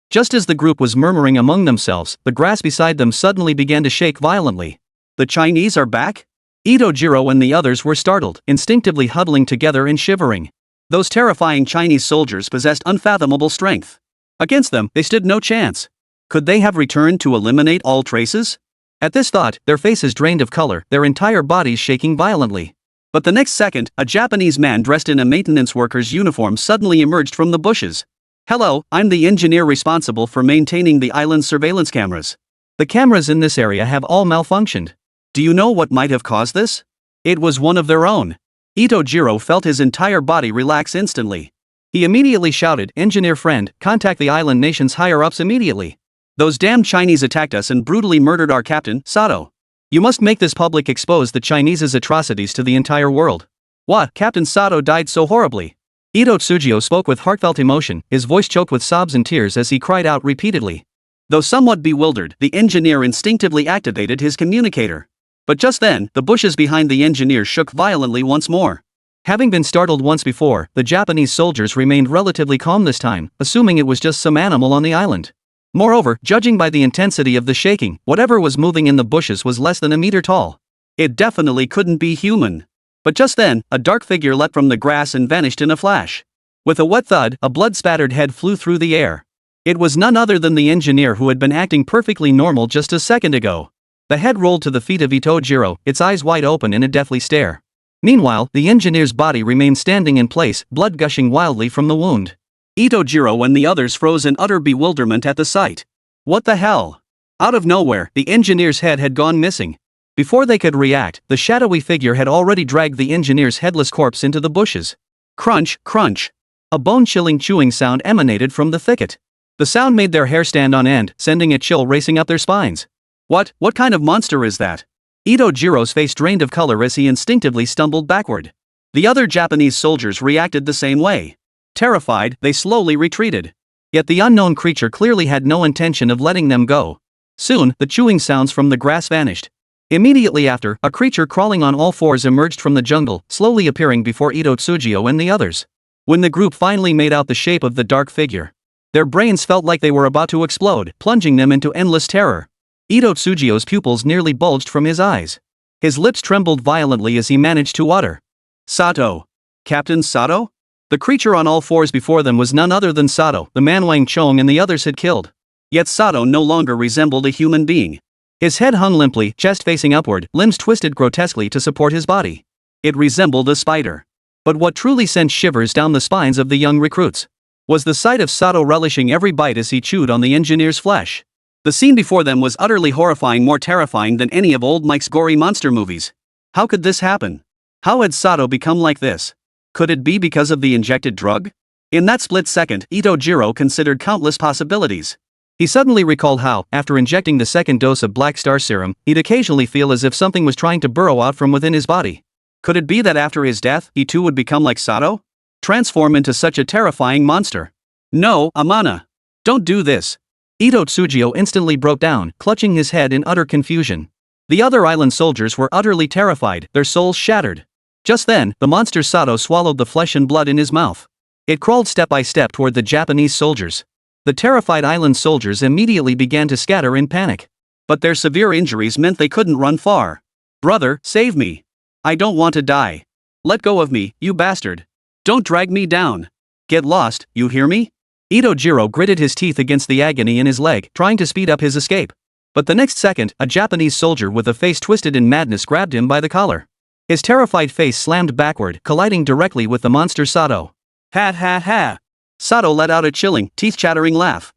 Just as the group was murmuring among themselves, the grass beside them suddenly began to shake violently. The Chinese are back? Itojiro and the others were startled, instinctively huddling together and shivering. Those terrifying Chinese soldiers possessed unfathomable strength. Against them, they stood no chance. Could they have returned to eliminate all traces? At this thought, their faces drained of color, their entire bodies shaking violently. But the next second, a Japanese man dressed in a maintenance worker's uniform suddenly emerged from the bushes. Hello, I'm the engineer responsible for maintaining the island's surveillance cameras. The cameras in this area have all malfunctioned. Do you know what might have caused this? It was one of their own. Itojiro felt his entire body relax instantly. He immediately shouted, "Engineer friend, contact the island nation's higher-ups immediately. Those damn Chinese attacked us and brutally murdered our captain, Sato. You must make this public, expose the Chinese's atrocities to the entire world." What? Captain Sato died so horribly? Ito spoke with heartfelt emotion, his voice choked with sobs and tears as he cried out repeatedly. Though somewhat bewildered, the engineer instinctively activated his communicator. But just then, the bushes behind the engineer shook violently once more. Having been startled once before, the Japanese soldiers remained relatively calm this time, assuming it was just some animal on the island. Moreover, judging by the intensity of the shaking, whatever was moving in the bushes was less than a meter tall. It definitely couldn't be human. But just then, a dark figure leapt from the grass and vanished in a flash. With a wet thud, a blood-spattered head flew through the air. It was none other than the engineer who had been acting perfectly normal just a second ago. The head rolled to the feet of Itojiro, its eyes wide open in a deathly stare. Meanwhile, the engineer's body remained standing in place, blood gushing wildly from the wound. Itojiro and the others froze in utter bewilderment at the sight. What the hell? Out of nowhere, the engineer's head had gone missing. Before they could react, the shadowy figure had already dragged the engineer's headless corpse into the bushes. Crunch, crunch. A bone-chilling chewing sound emanated from the thicket. The sound made their hair stand on end, sending a chill racing up their spines. What kind of monster is that? Itojiro's face drained of color as he instinctively stumbled backward. The other Japanese soldiers reacted the same way. Terrified, they slowly retreated. Yet the unknown creature clearly had no intention of letting them go. Soon, the chewing sounds from the grass vanished. Immediately after, a creature crawling on all fours emerged from the jungle, slowly appearing before Ito and the others. When the group finally made out the shape of the dark figure, their brains felt like they were about to explode, plunging them into endless terror. Ito's pupils nearly bulged from his eyes. His lips trembled violently as he managed to utter, "Sato. Captain Sato?" The creature on all fours before them was none other than Sato, the man Wang Chong and the others had killed. Yet Sato no longer resembled a human being. His head hung limply, chest facing upward, limbs twisted grotesquely to support his body. It resembled a spider. But what truly sent shivers down the spines of the young recruits was the sight of Sato relishing every bite as he chewed on the engineer's flesh. The scene before them was utterly horrifying, more terrifying than any of old Mike's gory monster movies. How could this happen? How had Sato become like this? Could it be because of the injected drug? In that split second, Itojiro considered countless possibilities. He suddenly recalled how, after injecting the second dose of Black Star Serum, he'd occasionally feel as if something was trying to burrow out from within his body. Could it be that after his death, he too would become like Sato? Transform into such a terrifying monster? No, Amana. Don't do this. Ito instantly broke down, clutching his head in utter confusion. The other island soldiers were utterly terrified, their souls shattered. Just then, the monster Sato swallowed the flesh and blood in his mouth. It crawled step by step toward the Japanese soldiers. The terrified island soldiers immediately began to scatter in panic. But their severe injuries meant they couldn't run far. "Brother, save me. I don't want to die. Let go of me, you bastard. Don't drag me down. Get lost, you hear me?" Itojiro gritted his teeth against the agony in his leg, trying to speed up his escape. But the next second, a Japanese soldier with a face twisted in madness grabbed him by the collar. His terrified face slammed backward, colliding directly with the monster Sato. Ha ha ha! Sato let out a chilling, teeth-chattering laugh.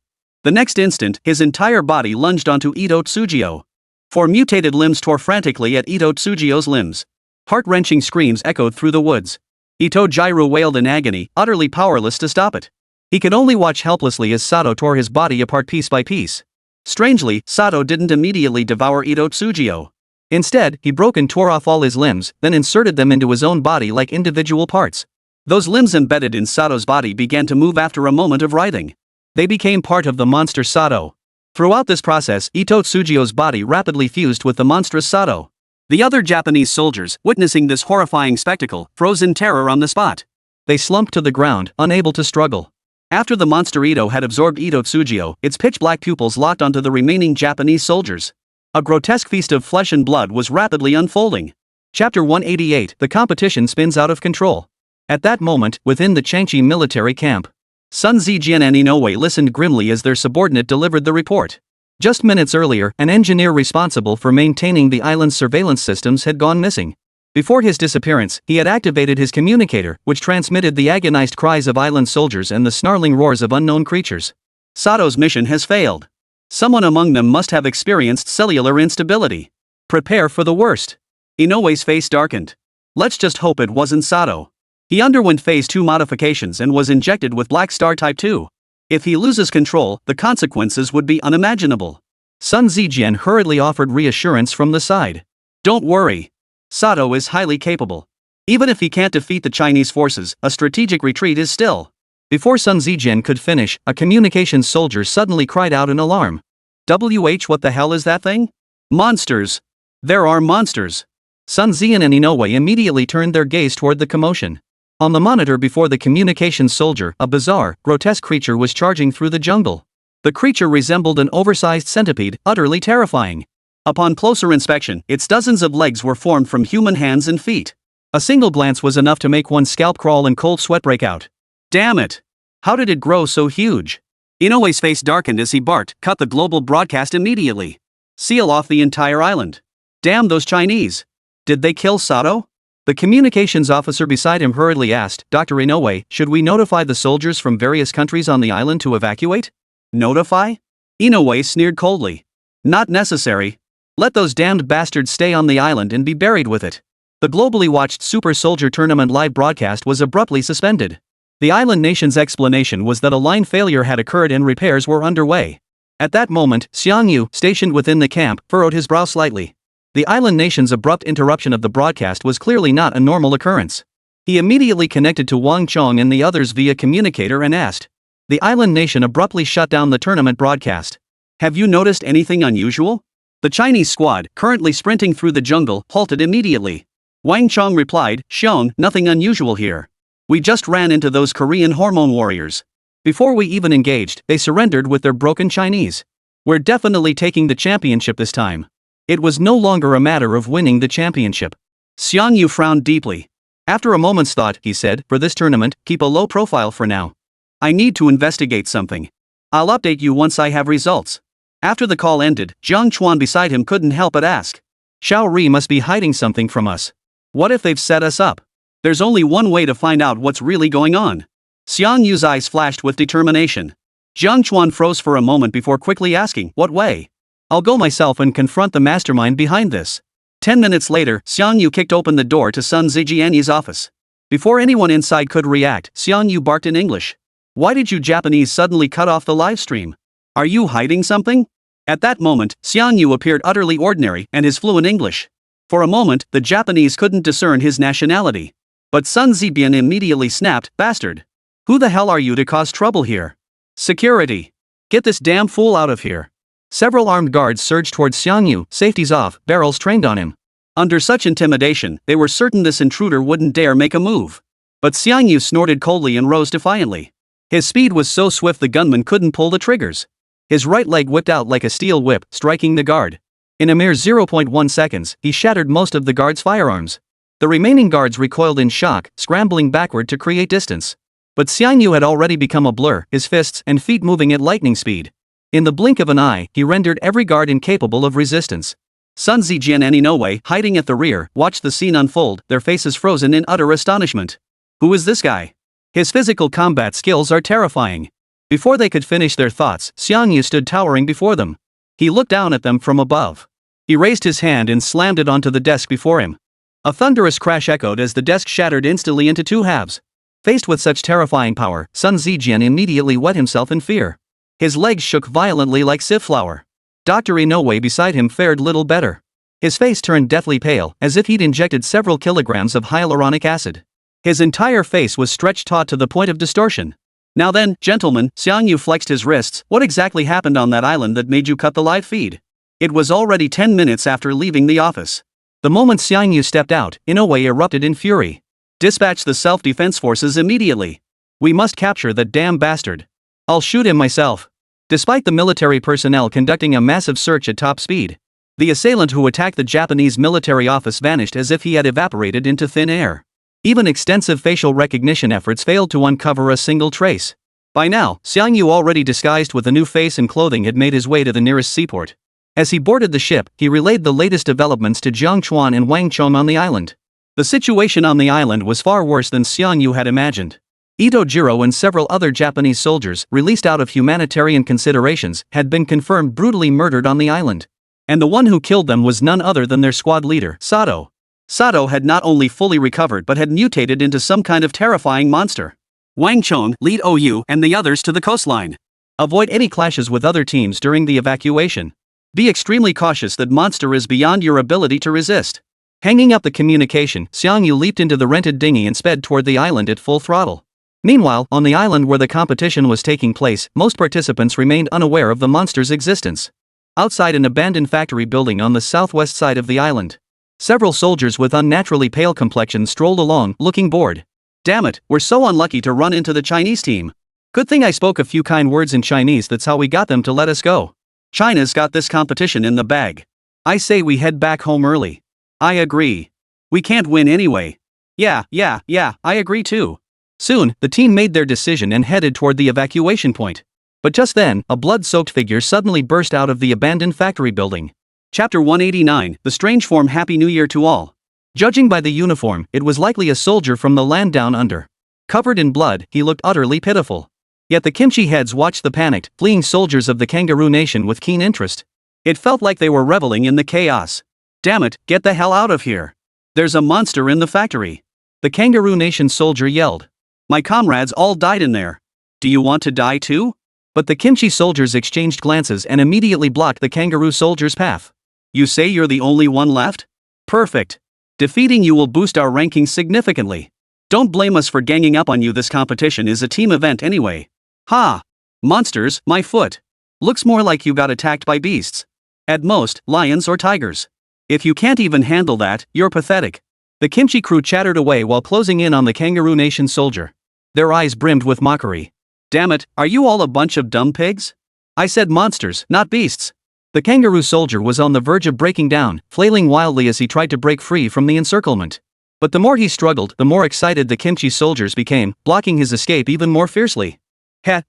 The next instant, his entire body lunged onto Ito Tsujiyo. Four mutated limbs tore frantically at Ito Tsujiyo's limbs. Heart-wrenching screams echoed through the woods. Ito Jiro wailed in agony, utterly powerless to stop it. He could only watch helplessly as Sato tore his body apart piece by piece. Strangely, Sato didn't immediately devour Ito Tsujiyo. Instead, he broke and tore off all his limbs, then inserted them into his own body like individual parts. Those limbs embedded in Sato's body began to move after a moment of writhing. They became part of the monster Sato. Throughout this process, Ito Tsujiyo's body rapidly fused with the monstrous Sato. The other Japanese soldiers, witnessing this horrifying spectacle, froze in terror on the spot. They slumped to the ground, unable to struggle. After the monster Ito had absorbed Ito Tsujiyo, its pitch-black pupils locked onto the remaining Japanese soldiers. A grotesque feast of flesh and blood was rapidly unfolding. Chapter 188. The competition spins out of control. At that moment, within the Changchi military camp, Sun Zijian and Inoue listened grimly as their subordinate delivered the report. Just minutes earlier, an engineer responsible for maintaining the island's surveillance systems had gone missing. Before his disappearance, he had activated his communicator, which transmitted the agonized cries of island soldiers and the snarling roars of unknown creatures. Sato's mission has failed. Someone among them must have experienced cellular instability. Prepare for the worst. Inoue's face darkened. Let's just hope it wasn't Sato. He underwent Phase 2 modifications and was injected with Black Star Type 2. If he loses control, the consequences would be unimaginable. Sun Zijian hurriedly offered reassurance from the side. Don't worry. Sato is highly capable. Even if he can't defeat the Chinese forces, a strategic retreat is still. Before Sun Zijian could finish, a communications soldier suddenly cried out in alarm. What the hell is that thing? Monsters! There are monsters! Sun Zijian and Inoue immediately turned their gaze toward the commotion. On the monitor before the communications soldier, a bizarre, grotesque creature was charging through the jungle. The creature resembled an oversized centipede, utterly terrifying. Upon closer inspection, its dozens of legs were formed from human hands and feet. A single glance was enough to make one's scalp crawl and cold sweat break out. Damn it! How did it grow so huge? Inoue's face darkened as he barked, cut the global broadcast immediately. Seal off the entire island. Damn those Chinese! Did they kill Sato? The communications officer beside him hurriedly asked, Dr. Inoue, should we notify the soldiers from various countries on the island to evacuate? Notify? Inoue sneered coldly. Not necessary. Let those damned bastards stay on the island and be buried with it. The globally watched Super Soldier Tournament live broadcast was abruptly suspended. The island nation's explanation was that a line failure had occurred and repairs were underway. At that moment, Xiangyu, stationed within the camp, furrowed his brow slightly. The island nation's abrupt interruption of the broadcast was clearly not a normal occurrence. He immediately connected to Wang Chong and the others via communicator and asked. The island nation abruptly shut down the tournament broadcast. Have you noticed anything unusual? The Chinese squad, currently sprinting through the jungle, halted immediately. Wang Chong replied, Xiong, nothing unusual here. We just ran into those Korean hormone warriors. Before we even engaged, they surrendered with their broken Chinese. We're definitely taking the championship this time. It was no longer a matter of winning the championship. Xiangyu frowned deeply. After a moment's thought, he said, for this tournament, keep a low profile for now. I need to investigate something. I'll update you once I have results. After the call ended, Jiang Chuan beside him couldn't help but ask. Xiao Ri must be hiding something from us. What if they've set us up? There's only one way to find out what's really going on. Xiang Yu's eyes flashed with determination. Jiang Chuan froze for a moment before quickly asking, what way? I'll go myself and confront the mastermind behind this. 10 minutes later, Xiang Yu kicked open the door to Sun Zijian's office. Before anyone inside could react, Xiang Yu barked in English. Why did you Japanese suddenly cut off the live stream? Are you hiding something? At that moment, Xiang Yu appeared utterly ordinary and his fluent English. For a moment, the Japanese couldn't discern his nationality. But Sun Zijian immediately snapped, bastard. Who the hell are you to cause trouble here? Security. Get this damn fool out of here. Several armed guards surged towards Xiang Yu, safeties off, barrels trained on him. Under such intimidation, they were certain this intruder wouldn't dare make a move. But Xiang Yu snorted coldly and rose defiantly. His speed was so swift the gunman couldn't pull the triggers. His right leg whipped out like a steel whip, striking the guard. In a mere 0.1 seconds, he shattered most of the guards' firearms. The remaining guards recoiled in shock, scrambling backward to create distance. But Xiang Yu had already become a blur, his fists and feet moving at lightning speed. In the blink of an eye, he rendered every guard incapable of resistance. Sun Zijian and Inoue, hiding at the rear, watched the scene unfold, their faces frozen in utter astonishment. Who is this guy? His physical combat skills are terrifying. Before they could finish their thoughts, Xiangyu stood towering before them. He looked down at them from above. He raised his hand and slammed it onto the desk before him. A thunderous crash echoed as the desk shattered instantly into two halves. Faced with such terrifying power, Sun Zijian immediately wet himself in fear. His legs shook violently like sieve flour. Dr. Inoue beside him fared little better. His face turned deathly pale, as if he'd injected several kilograms of hyaluronic acid. His entire face was stretched taut to the point of distortion. Now then, gentlemen, Xiangyu flexed his wrists. What exactly happened on that island that made you cut the live feed? It was already 10 minutes after leaving the office. The moment Xiangyu stepped out, Inoue erupted in fury. Dispatch the self-defense forces immediately. We must capture that damn bastard. I'll shoot him myself. Despite the military personnel conducting a massive search at top speed, the assailant who attacked the Japanese military office vanished as if he had evaporated into thin air. Even extensive facial recognition efforts failed to uncover a single trace. By now, Xiangyu, already disguised with a new face and clothing, had made his way to the nearest seaport. As he boarded the ship, he relayed the latest developments to Jiang Chuan and Wang Chong on the island. The situation on the island was far worse than Xiangyu had imagined. Itojiro and several other Japanese soldiers, released out of humanitarian considerations, had been confirmed brutally murdered on the island. And the one who killed them was none other than their squad leader, Sato. Sato had not only fully recovered but had mutated into some kind of terrifying monster. Wang Chong, lead OU and the others to the coastline. Avoid any clashes with other teams during the evacuation. Be extremely cautious, that monster is beyond your ability to resist. Hanging up the communication, Xiangyu leaped into the rented dinghy and sped toward the island at full throttle. Meanwhile, on the island where the competition was taking place, most participants remained unaware of the monster's existence. Outside an abandoned factory building on the southwest side of the island, several soldiers with unnaturally pale complexions strolled along, looking bored. Damn it, we're so unlucky to run into the Chinese team. Good thing I spoke a few kind words in Chinese, that's how we got them to let us go. China's got this competition in the bag. I say we head back home early. I agree. We can't win anyway. Yeah, I agree too. Soon, the team made their decision and headed toward the evacuation point. But just then, a blood-soaked figure suddenly burst out of the abandoned factory building. Chapter 189, The Strange Form. Happy New Year to all. Judging by the uniform, it was likely a soldier from the land down under. Covered in blood, he looked utterly pitiful. Yet the kimchi heads watched the panicked, fleeing soldiers of the Kangaroo Nation with keen interest. It felt like they were reveling in the chaos. Damn it, get the hell out of here. There's a monster in the factory. The Kangaroo Nation soldier yelled. My comrades all died in there. Do you want to die too? But the kimchi soldiers exchanged glances and immediately blocked the kangaroo soldier's path. You say you're the only one left? Perfect. Defeating you will boost our rankings significantly. Don't blame us for ganging up on you. This competition is a team event anyway. Ha! Monsters, my foot. Looks more like you got attacked by beasts. At most, lions or tigers. If you can't even handle that, you're pathetic. The kimchi crew chattered away while closing in on the Kangaroo Nation soldier. Their eyes brimmed with mockery. Damn it, are you all a bunch of dumb pigs? I said monsters, not beasts. The kangaroo soldier was on the verge of breaking down, flailing wildly as he tried to break free from the encirclement. But the more he struggled, the more excited the kimchi soldiers became, blocking his escape even more fiercely.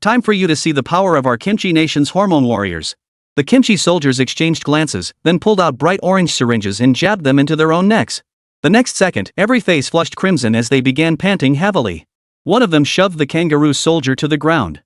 Time for you to see the power of our kimchi nation's hormone warriors. The kimchi soldiers exchanged glances, then pulled out bright orange syringes and jabbed them into their own necks. The next second, every face flushed crimson as they began panting heavily. One of them shoved the kangaroo soldier to the ground.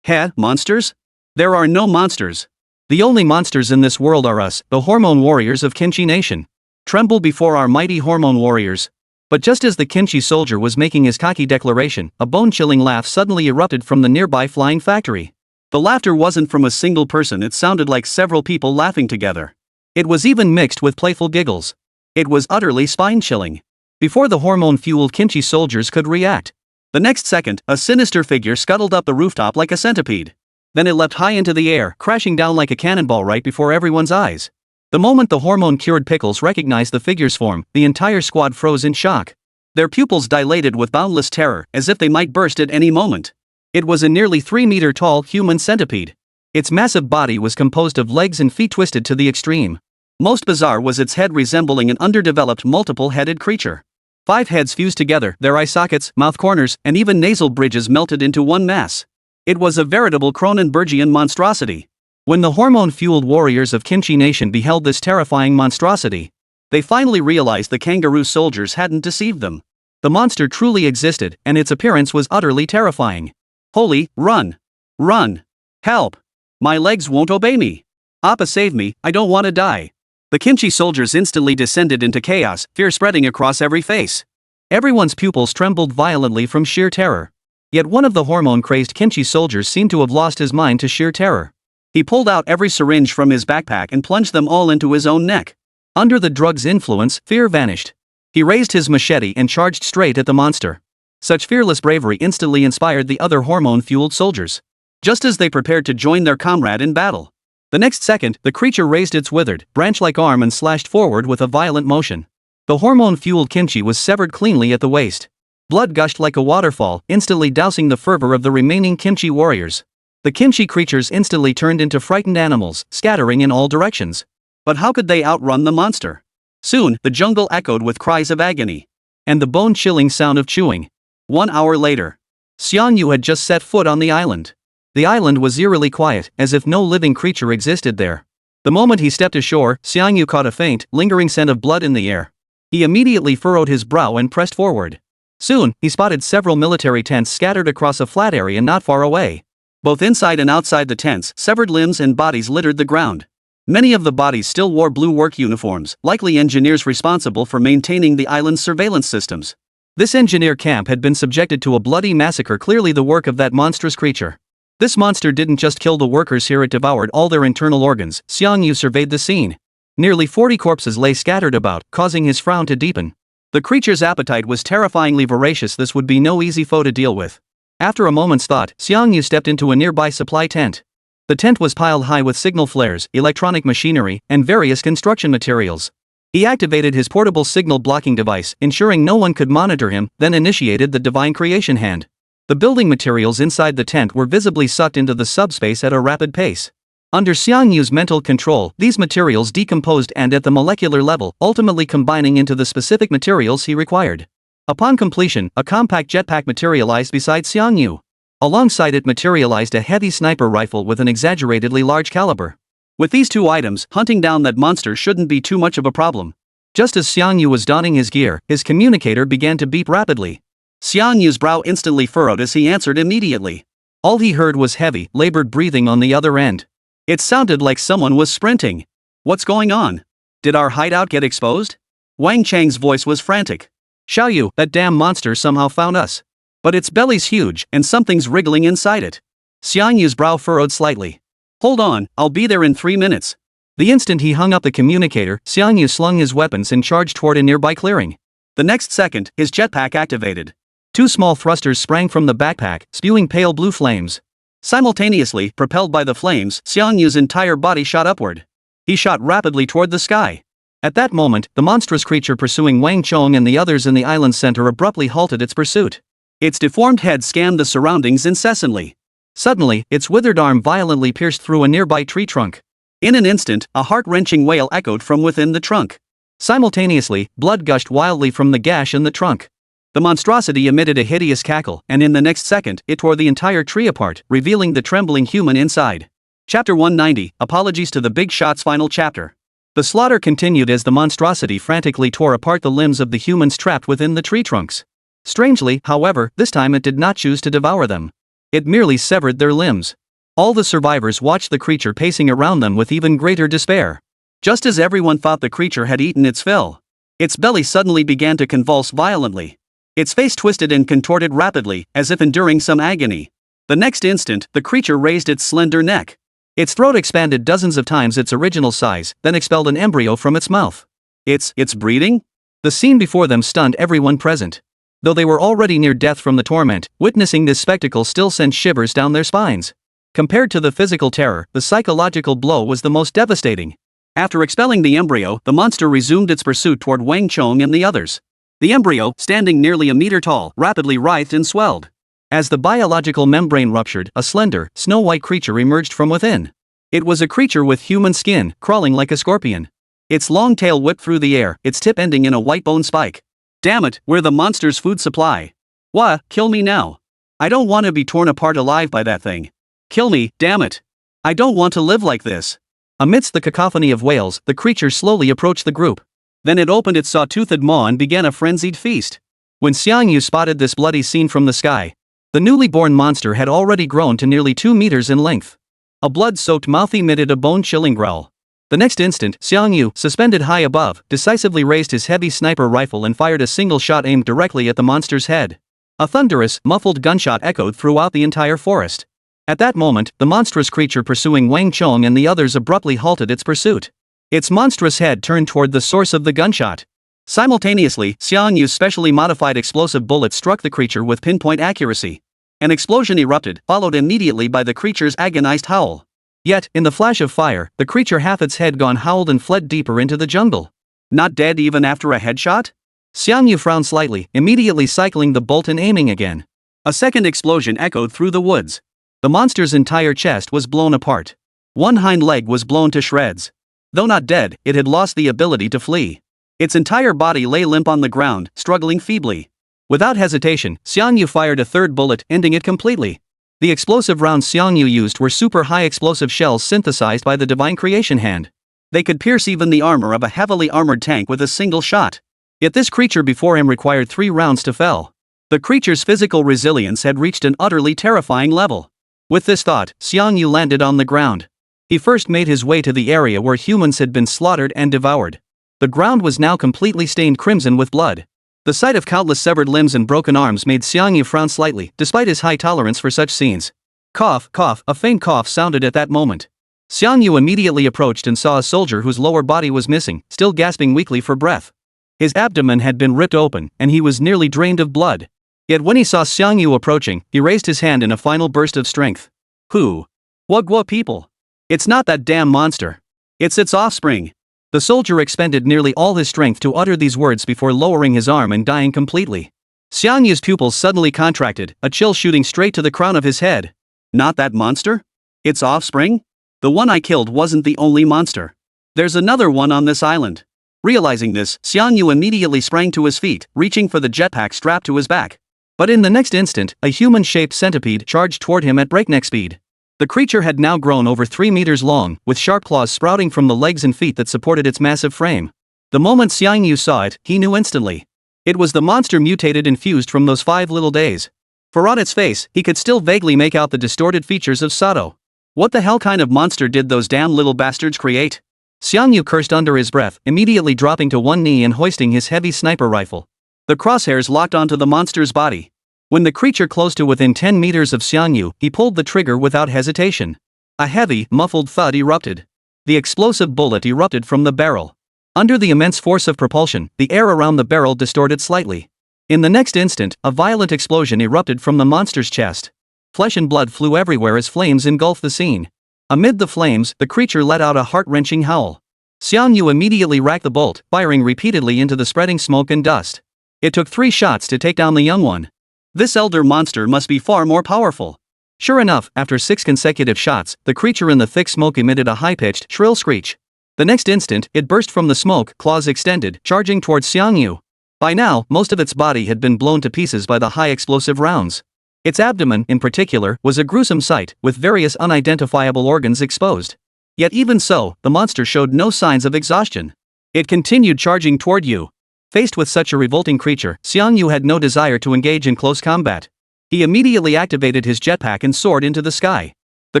Monsters? There are no monsters. The only monsters in this world are us, the hormone warriors of Kimchi Nation. Tremble before our mighty hormone warriors. But just as the kimchi soldier was making his cocky declaration, a bone-chilling laugh suddenly erupted from the nearby flying factory. The laughter wasn't from a single person, it sounded like several people laughing together. It was even mixed with playful giggles. It was utterly spine-chilling. Before the hormone-fueled kimchi soldiers could react, the next second, a sinister figure scuttled up the rooftop like a centipede. Then it leapt high into the air, crashing down like a cannonball right before everyone's eyes. The moment the hormone-cured pickles recognized the figure's form, the entire squad froze in shock. Their pupils dilated with boundless terror, as if they might burst at any moment. It was a nearly 3-meter-tall human centipede. Its massive body was composed of legs and feet twisted to the extreme. Most bizarre was its head, resembling an underdeveloped multiple-headed creature. 5 heads fused together, their eye sockets, mouth corners, and even nasal bridges melted into one mass. It was a veritable Cronenbergian monstrosity. When the hormone-fueled warriors of Kimchi Nation beheld this terrifying monstrosity, they finally realized the kangaroo soldiers hadn't deceived them. The monster truly existed, and its appearance was utterly terrifying. Holy, run! Run! Help! My legs won't obey me! Appa, save me, I don't want to die! The Kimchi soldiers instantly descended into chaos, fear spreading across every face. Everyone's pupils trembled violently from sheer terror. Yet one of the hormone-crazed Kimchi soldiers seemed to have lost his mind to sheer terror. He pulled out every syringe from his backpack and plunged them all into his own neck. Under the drug's influence, fear vanished. He raised his machete and charged straight at the monster. Such fearless bravery instantly inspired the other hormone-fueled soldiers. Just as they prepared to join their comrade in battle, the next second, the creature raised its withered, branch-like arm and slashed forward with a violent motion. The hormone-fueled kimchi was severed cleanly at the waist. Blood gushed like a waterfall, instantly dousing the fervor of the remaining kimchi warriors. The kimchi creatures instantly turned into frightened animals, scattering in all directions. But how could they outrun the monster? Soon, the jungle echoed with cries of agony and the bone-chilling sound of chewing. 1 hour later, Xiangyu had just set foot on the island. The island was eerily quiet, as if no living creature existed there. The moment he stepped ashore, Xiangyu caught a faint, lingering scent of blood in the air. He immediately furrowed his brow and pressed forward. Soon, he spotted several military tents scattered across a flat area not far away. Both inside and outside the tents, severed limbs and bodies littered the ground. Many of the bodies still wore blue work uniforms, likely engineers responsible for maintaining the island's surveillance systems. This engineer camp had been subjected to a bloody massacre, clearly the work of that monstrous creature. This monster didn't just kill the workers here, it devoured all their internal organs. Xiangyu surveyed the scene. Nearly 40 corpses lay scattered about, causing his frown to deepen. The creature's appetite was terrifyingly voracious. This would be no easy foe to deal with. After a moment's thought, Xiangyu stepped into a nearby supply tent. The tent was piled high with signal flares, electronic machinery, and various construction materials. He activated his portable signal blocking device, ensuring no one could monitor him, then initiated the divine creation hand. The building materials inside the tent were visibly sucked into the subspace at a rapid pace. Under Xiangyu's mental control, these materials decomposed and at the molecular level, ultimately combining into the specific materials he required. Upon completion, a compact jetpack materialized beside Xiangyu. Alongside it materialized a heavy sniper rifle with an exaggeratedly large caliber. With these two items, hunting down that monster shouldn't be too much of a problem. Just as Xiangyu was donning his gear, his communicator began to beep rapidly. Xiangyu's brow instantly furrowed as he answered immediately. All he heard was heavy, labored breathing on the other end. It sounded like someone was sprinting. What's going on? Did our hideout get exposed? Wang Chang's voice was frantic. Xiaoyu, that damn monster somehow found us. But its belly's huge, and something's wriggling inside it. Xiangyu's brow furrowed slightly. Hold on, I'll be there in 3 minutes. The instant he hung up the communicator, Xiangyu slung his weapons and charged toward a nearby clearing. The next second, his jetpack activated. 2 small thrusters sprang from the backpack, spewing pale blue flames. Simultaneously, propelled by the flames, Xiangyu's entire body shot upward. He shot rapidly toward the sky. At that moment, the monstrous creature pursuing Wang Chong and the others in the island center abruptly halted its pursuit. Its deformed head scanned the surroundings incessantly. Suddenly, its withered arm violently pierced through a nearby tree trunk. In an instant, a heart-wrenching wail echoed from within the trunk. Simultaneously, blood gushed wildly from the gash in the trunk. The monstrosity emitted a hideous cackle, and in the next second, it tore the entire tree apart, revealing the trembling human inside. Chapter 190, Apologies to the Big Shot's final chapter. The slaughter continued as the monstrosity frantically tore apart the limbs of the humans trapped within the tree trunks. Strangely, however, this time it did not choose to devour them. It merely severed their limbs. All the survivors watched the creature pacing around them with even greater despair. Just as everyone thought the creature had eaten its fill, its belly suddenly began to convulse violently. Its face twisted and contorted rapidly, as if enduring some agony. The next instant, the creature raised its slender neck. Its throat expanded dozens of times its original size, then expelled an embryo from its mouth. It's breeding? The scene before them stunned everyone present. Though they were already near death from the torment, witnessing this spectacle still sent shivers down their spines. Compared to the physical terror, the psychological blow was the most devastating. After expelling the embryo, the monster resumed its pursuit toward Wang Chong and the others. The embryo, standing nearly a meter tall, rapidly writhed and swelled. As the biological membrane ruptured, a slender, snow-white creature emerged from within. It was a creature with human skin, crawling like a scorpion. Its long tail whipped through the air, its tip ending in a white bone spike. Damn it, we're the monster's food supply. Wha, kill me now. I don't want to be torn apart alive by that thing. Kill me, damn it. I don't want to live like this. Amidst the cacophony of wails, the creature slowly approached the group. Then it opened its saw-toothed maw and began a frenzied feast. When Xiangyu spotted this bloody scene from the sky, the newly born monster had already grown to nearly 2 meters in length. A blood-soaked mouth emitted a bone-chilling growl. The next instant, Xiangyu, suspended high above, decisively raised his heavy sniper rifle and fired a single shot aimed directly at the monster's head. A thunderous, muffled gunshot echoed throughout the entire forest. At that moment, the monstrous creature pursuing Wang Chong and the others abruptly halted its pursuit. Its monstrous head turned toward the source of the gunshot. Simultaneously, Xiangyu's specially modified explosive bullet struck the creature with pinpoint accuracy. An explosion erupted, followed immediately by the creature's agonized howl. Yet, in the flash of fire, the creature half its head gone howled and fled deeper into the jungle. Not dead even after a headshot? Xiangyu frowned slightly, immediately cycling the bolt and aiming again. A second explosion echoed through the woods. The monster's entire chest was blown apart. One hind leg was blown to shreds. Though not dead, it had lost the ability to flee. Its entire body lay limp on the ground, struggling feebly. Without hesitation, Xiangyu fired a third bullet, ending it completely. The explosive rounds Xiangyu used were super-high explosive shells synthesized by the divine creation hand. They could pierce even the armor of a heavily armored tank with a single shot. Yet this creature before him required 3 rounds to fell. The creature's physical resilience had reached an utterly terrifying level. With this thought, Xiangyu landed on the ground. He first made his way to the area where humans had been slaughtered and devoured. The ground was now completely stained crimson with blood. The sight of countless severed limbs and broken arms made Xiangyu frown slightly, despite his high tolerance for such scenes. Cough, cough, a faint cough sounded at that moment. Xiangyu immediately approached and saw a soldier whose lower body was missing, still gasping weakly for breath. His abdomen had been ripped open, and he was nearly drained of blood. Yet when he saw Xiangyu approaching, he raised his hand in a final burst of strength. Who? Wugwa people. It's not that damn monster. It's its offspring. The soldier expended nearly all his strength to utter these words before lowering his arm and dying completely. Xiangyu's pupils suddenly contracted, a chill shooting straight to the crown of his head. Not that monster? Its offspring? The one I killed wasn't the only monster. There's another one on this island. Realizing this, Xiangyu immediately sprang to his feet, reaching for the jetpack strapped to his back. But in the next instant, a human-shaped centipede charged toward him at breakneck speed. The creature had now grown over 3 meters long, with sharp claws sprouting from the legs and feet that supported its massive frame. The moment Xiangyu saw it, he knew instantly. It was the monster mutated and fused from those 5 little days. For on its face, he could still vaguely make out the distorted features of Sato. What the hell kind of monster did those damn little bastards create? Xiangyu cursed under his breath, immediately dropping to one knee and hoisting his heavy sniper rifle. The crosshairs locked onto the monster's body. When the creature closed to within 10 meters of Xiangyu, he pulled the trigger without hesitation. A heavy, muffled thud erupted. The explosive bullet erupted from the barrel. Under the immense force of propulsion, the air around the barrel distorted slightly. In the next instant, a violent explosion erupted from the monster's chest. Flesh and blood flew everywhere as flames engulfed the scene. Amid the flames, the creature let out a heart-wrenching howl. Xiangyu immediately racked the bolt, firing repeatedly into the spreading smoke and dust. It took 3 shots to take down the young one. This elder monster must be far more powerful. Sure enough, after 6 consecutive shots, the creature in the thick smoke emitted a high-pitched, shrill screech. The next instant, it burst from the smoke, claws extended, charging towards Xiangyu. By now, most of its body had been blown to pieces by the high-explosive rounds. Its abdomen, in particular, was a gruesome sight, with various unidentifiable organs exposed. Yet even so, the monster showed no signs of exhaustion. It continued charging toward you. Faced with such a revolting creature, Xiangyu had no desire to engage in close combat. He immediately activated his jetpack and soared into the sky. The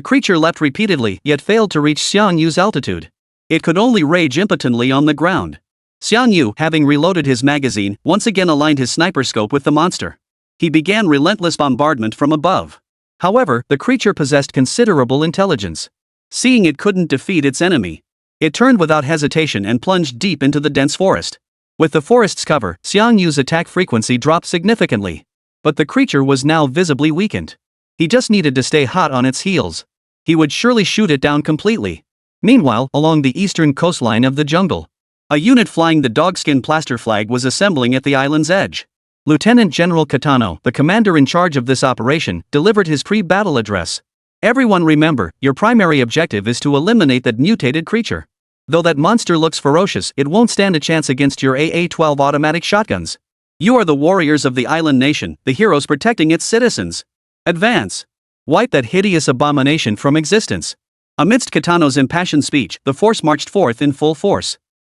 creature leapt repeatedly, yet failed to reach Xiangyu's altitude. It could only rage impotently on the ground. Xiangyu, having reloaded his magazine, once again aligned his sniper scope with the monster. He began relentless bombardment from above. However, the creature possessed considerable intelligence. Seeing it couldn't defeat its enemy, it turned without hesitation and plunged deep into the dense forest. With the forest's cover, Xiangyu's attack frequency dropped significantly. But the creature was now visibly weakened. He just needed to stay hot on its heels. He would surely shoot it down completely. Meanwhile, along the eastern coastline of the jungle, a unit flying the dogskin plaster flag was assembling at the island's edge. Lieutenant General Katano, the commander in charge of this operation, delivered his pre-battle address. Everyone remember, your primary objective is to eliminate that mutated creature. Though that monster looks ferocious, it won't stand a chance against your AA-12 automatic shotguns. You are the warriors of the island nation, the heroes protecting its citizens. Advance. Wipe that hideous abomination from existence. Amidst Kitano's impassioned speech, the force marched forth in full force.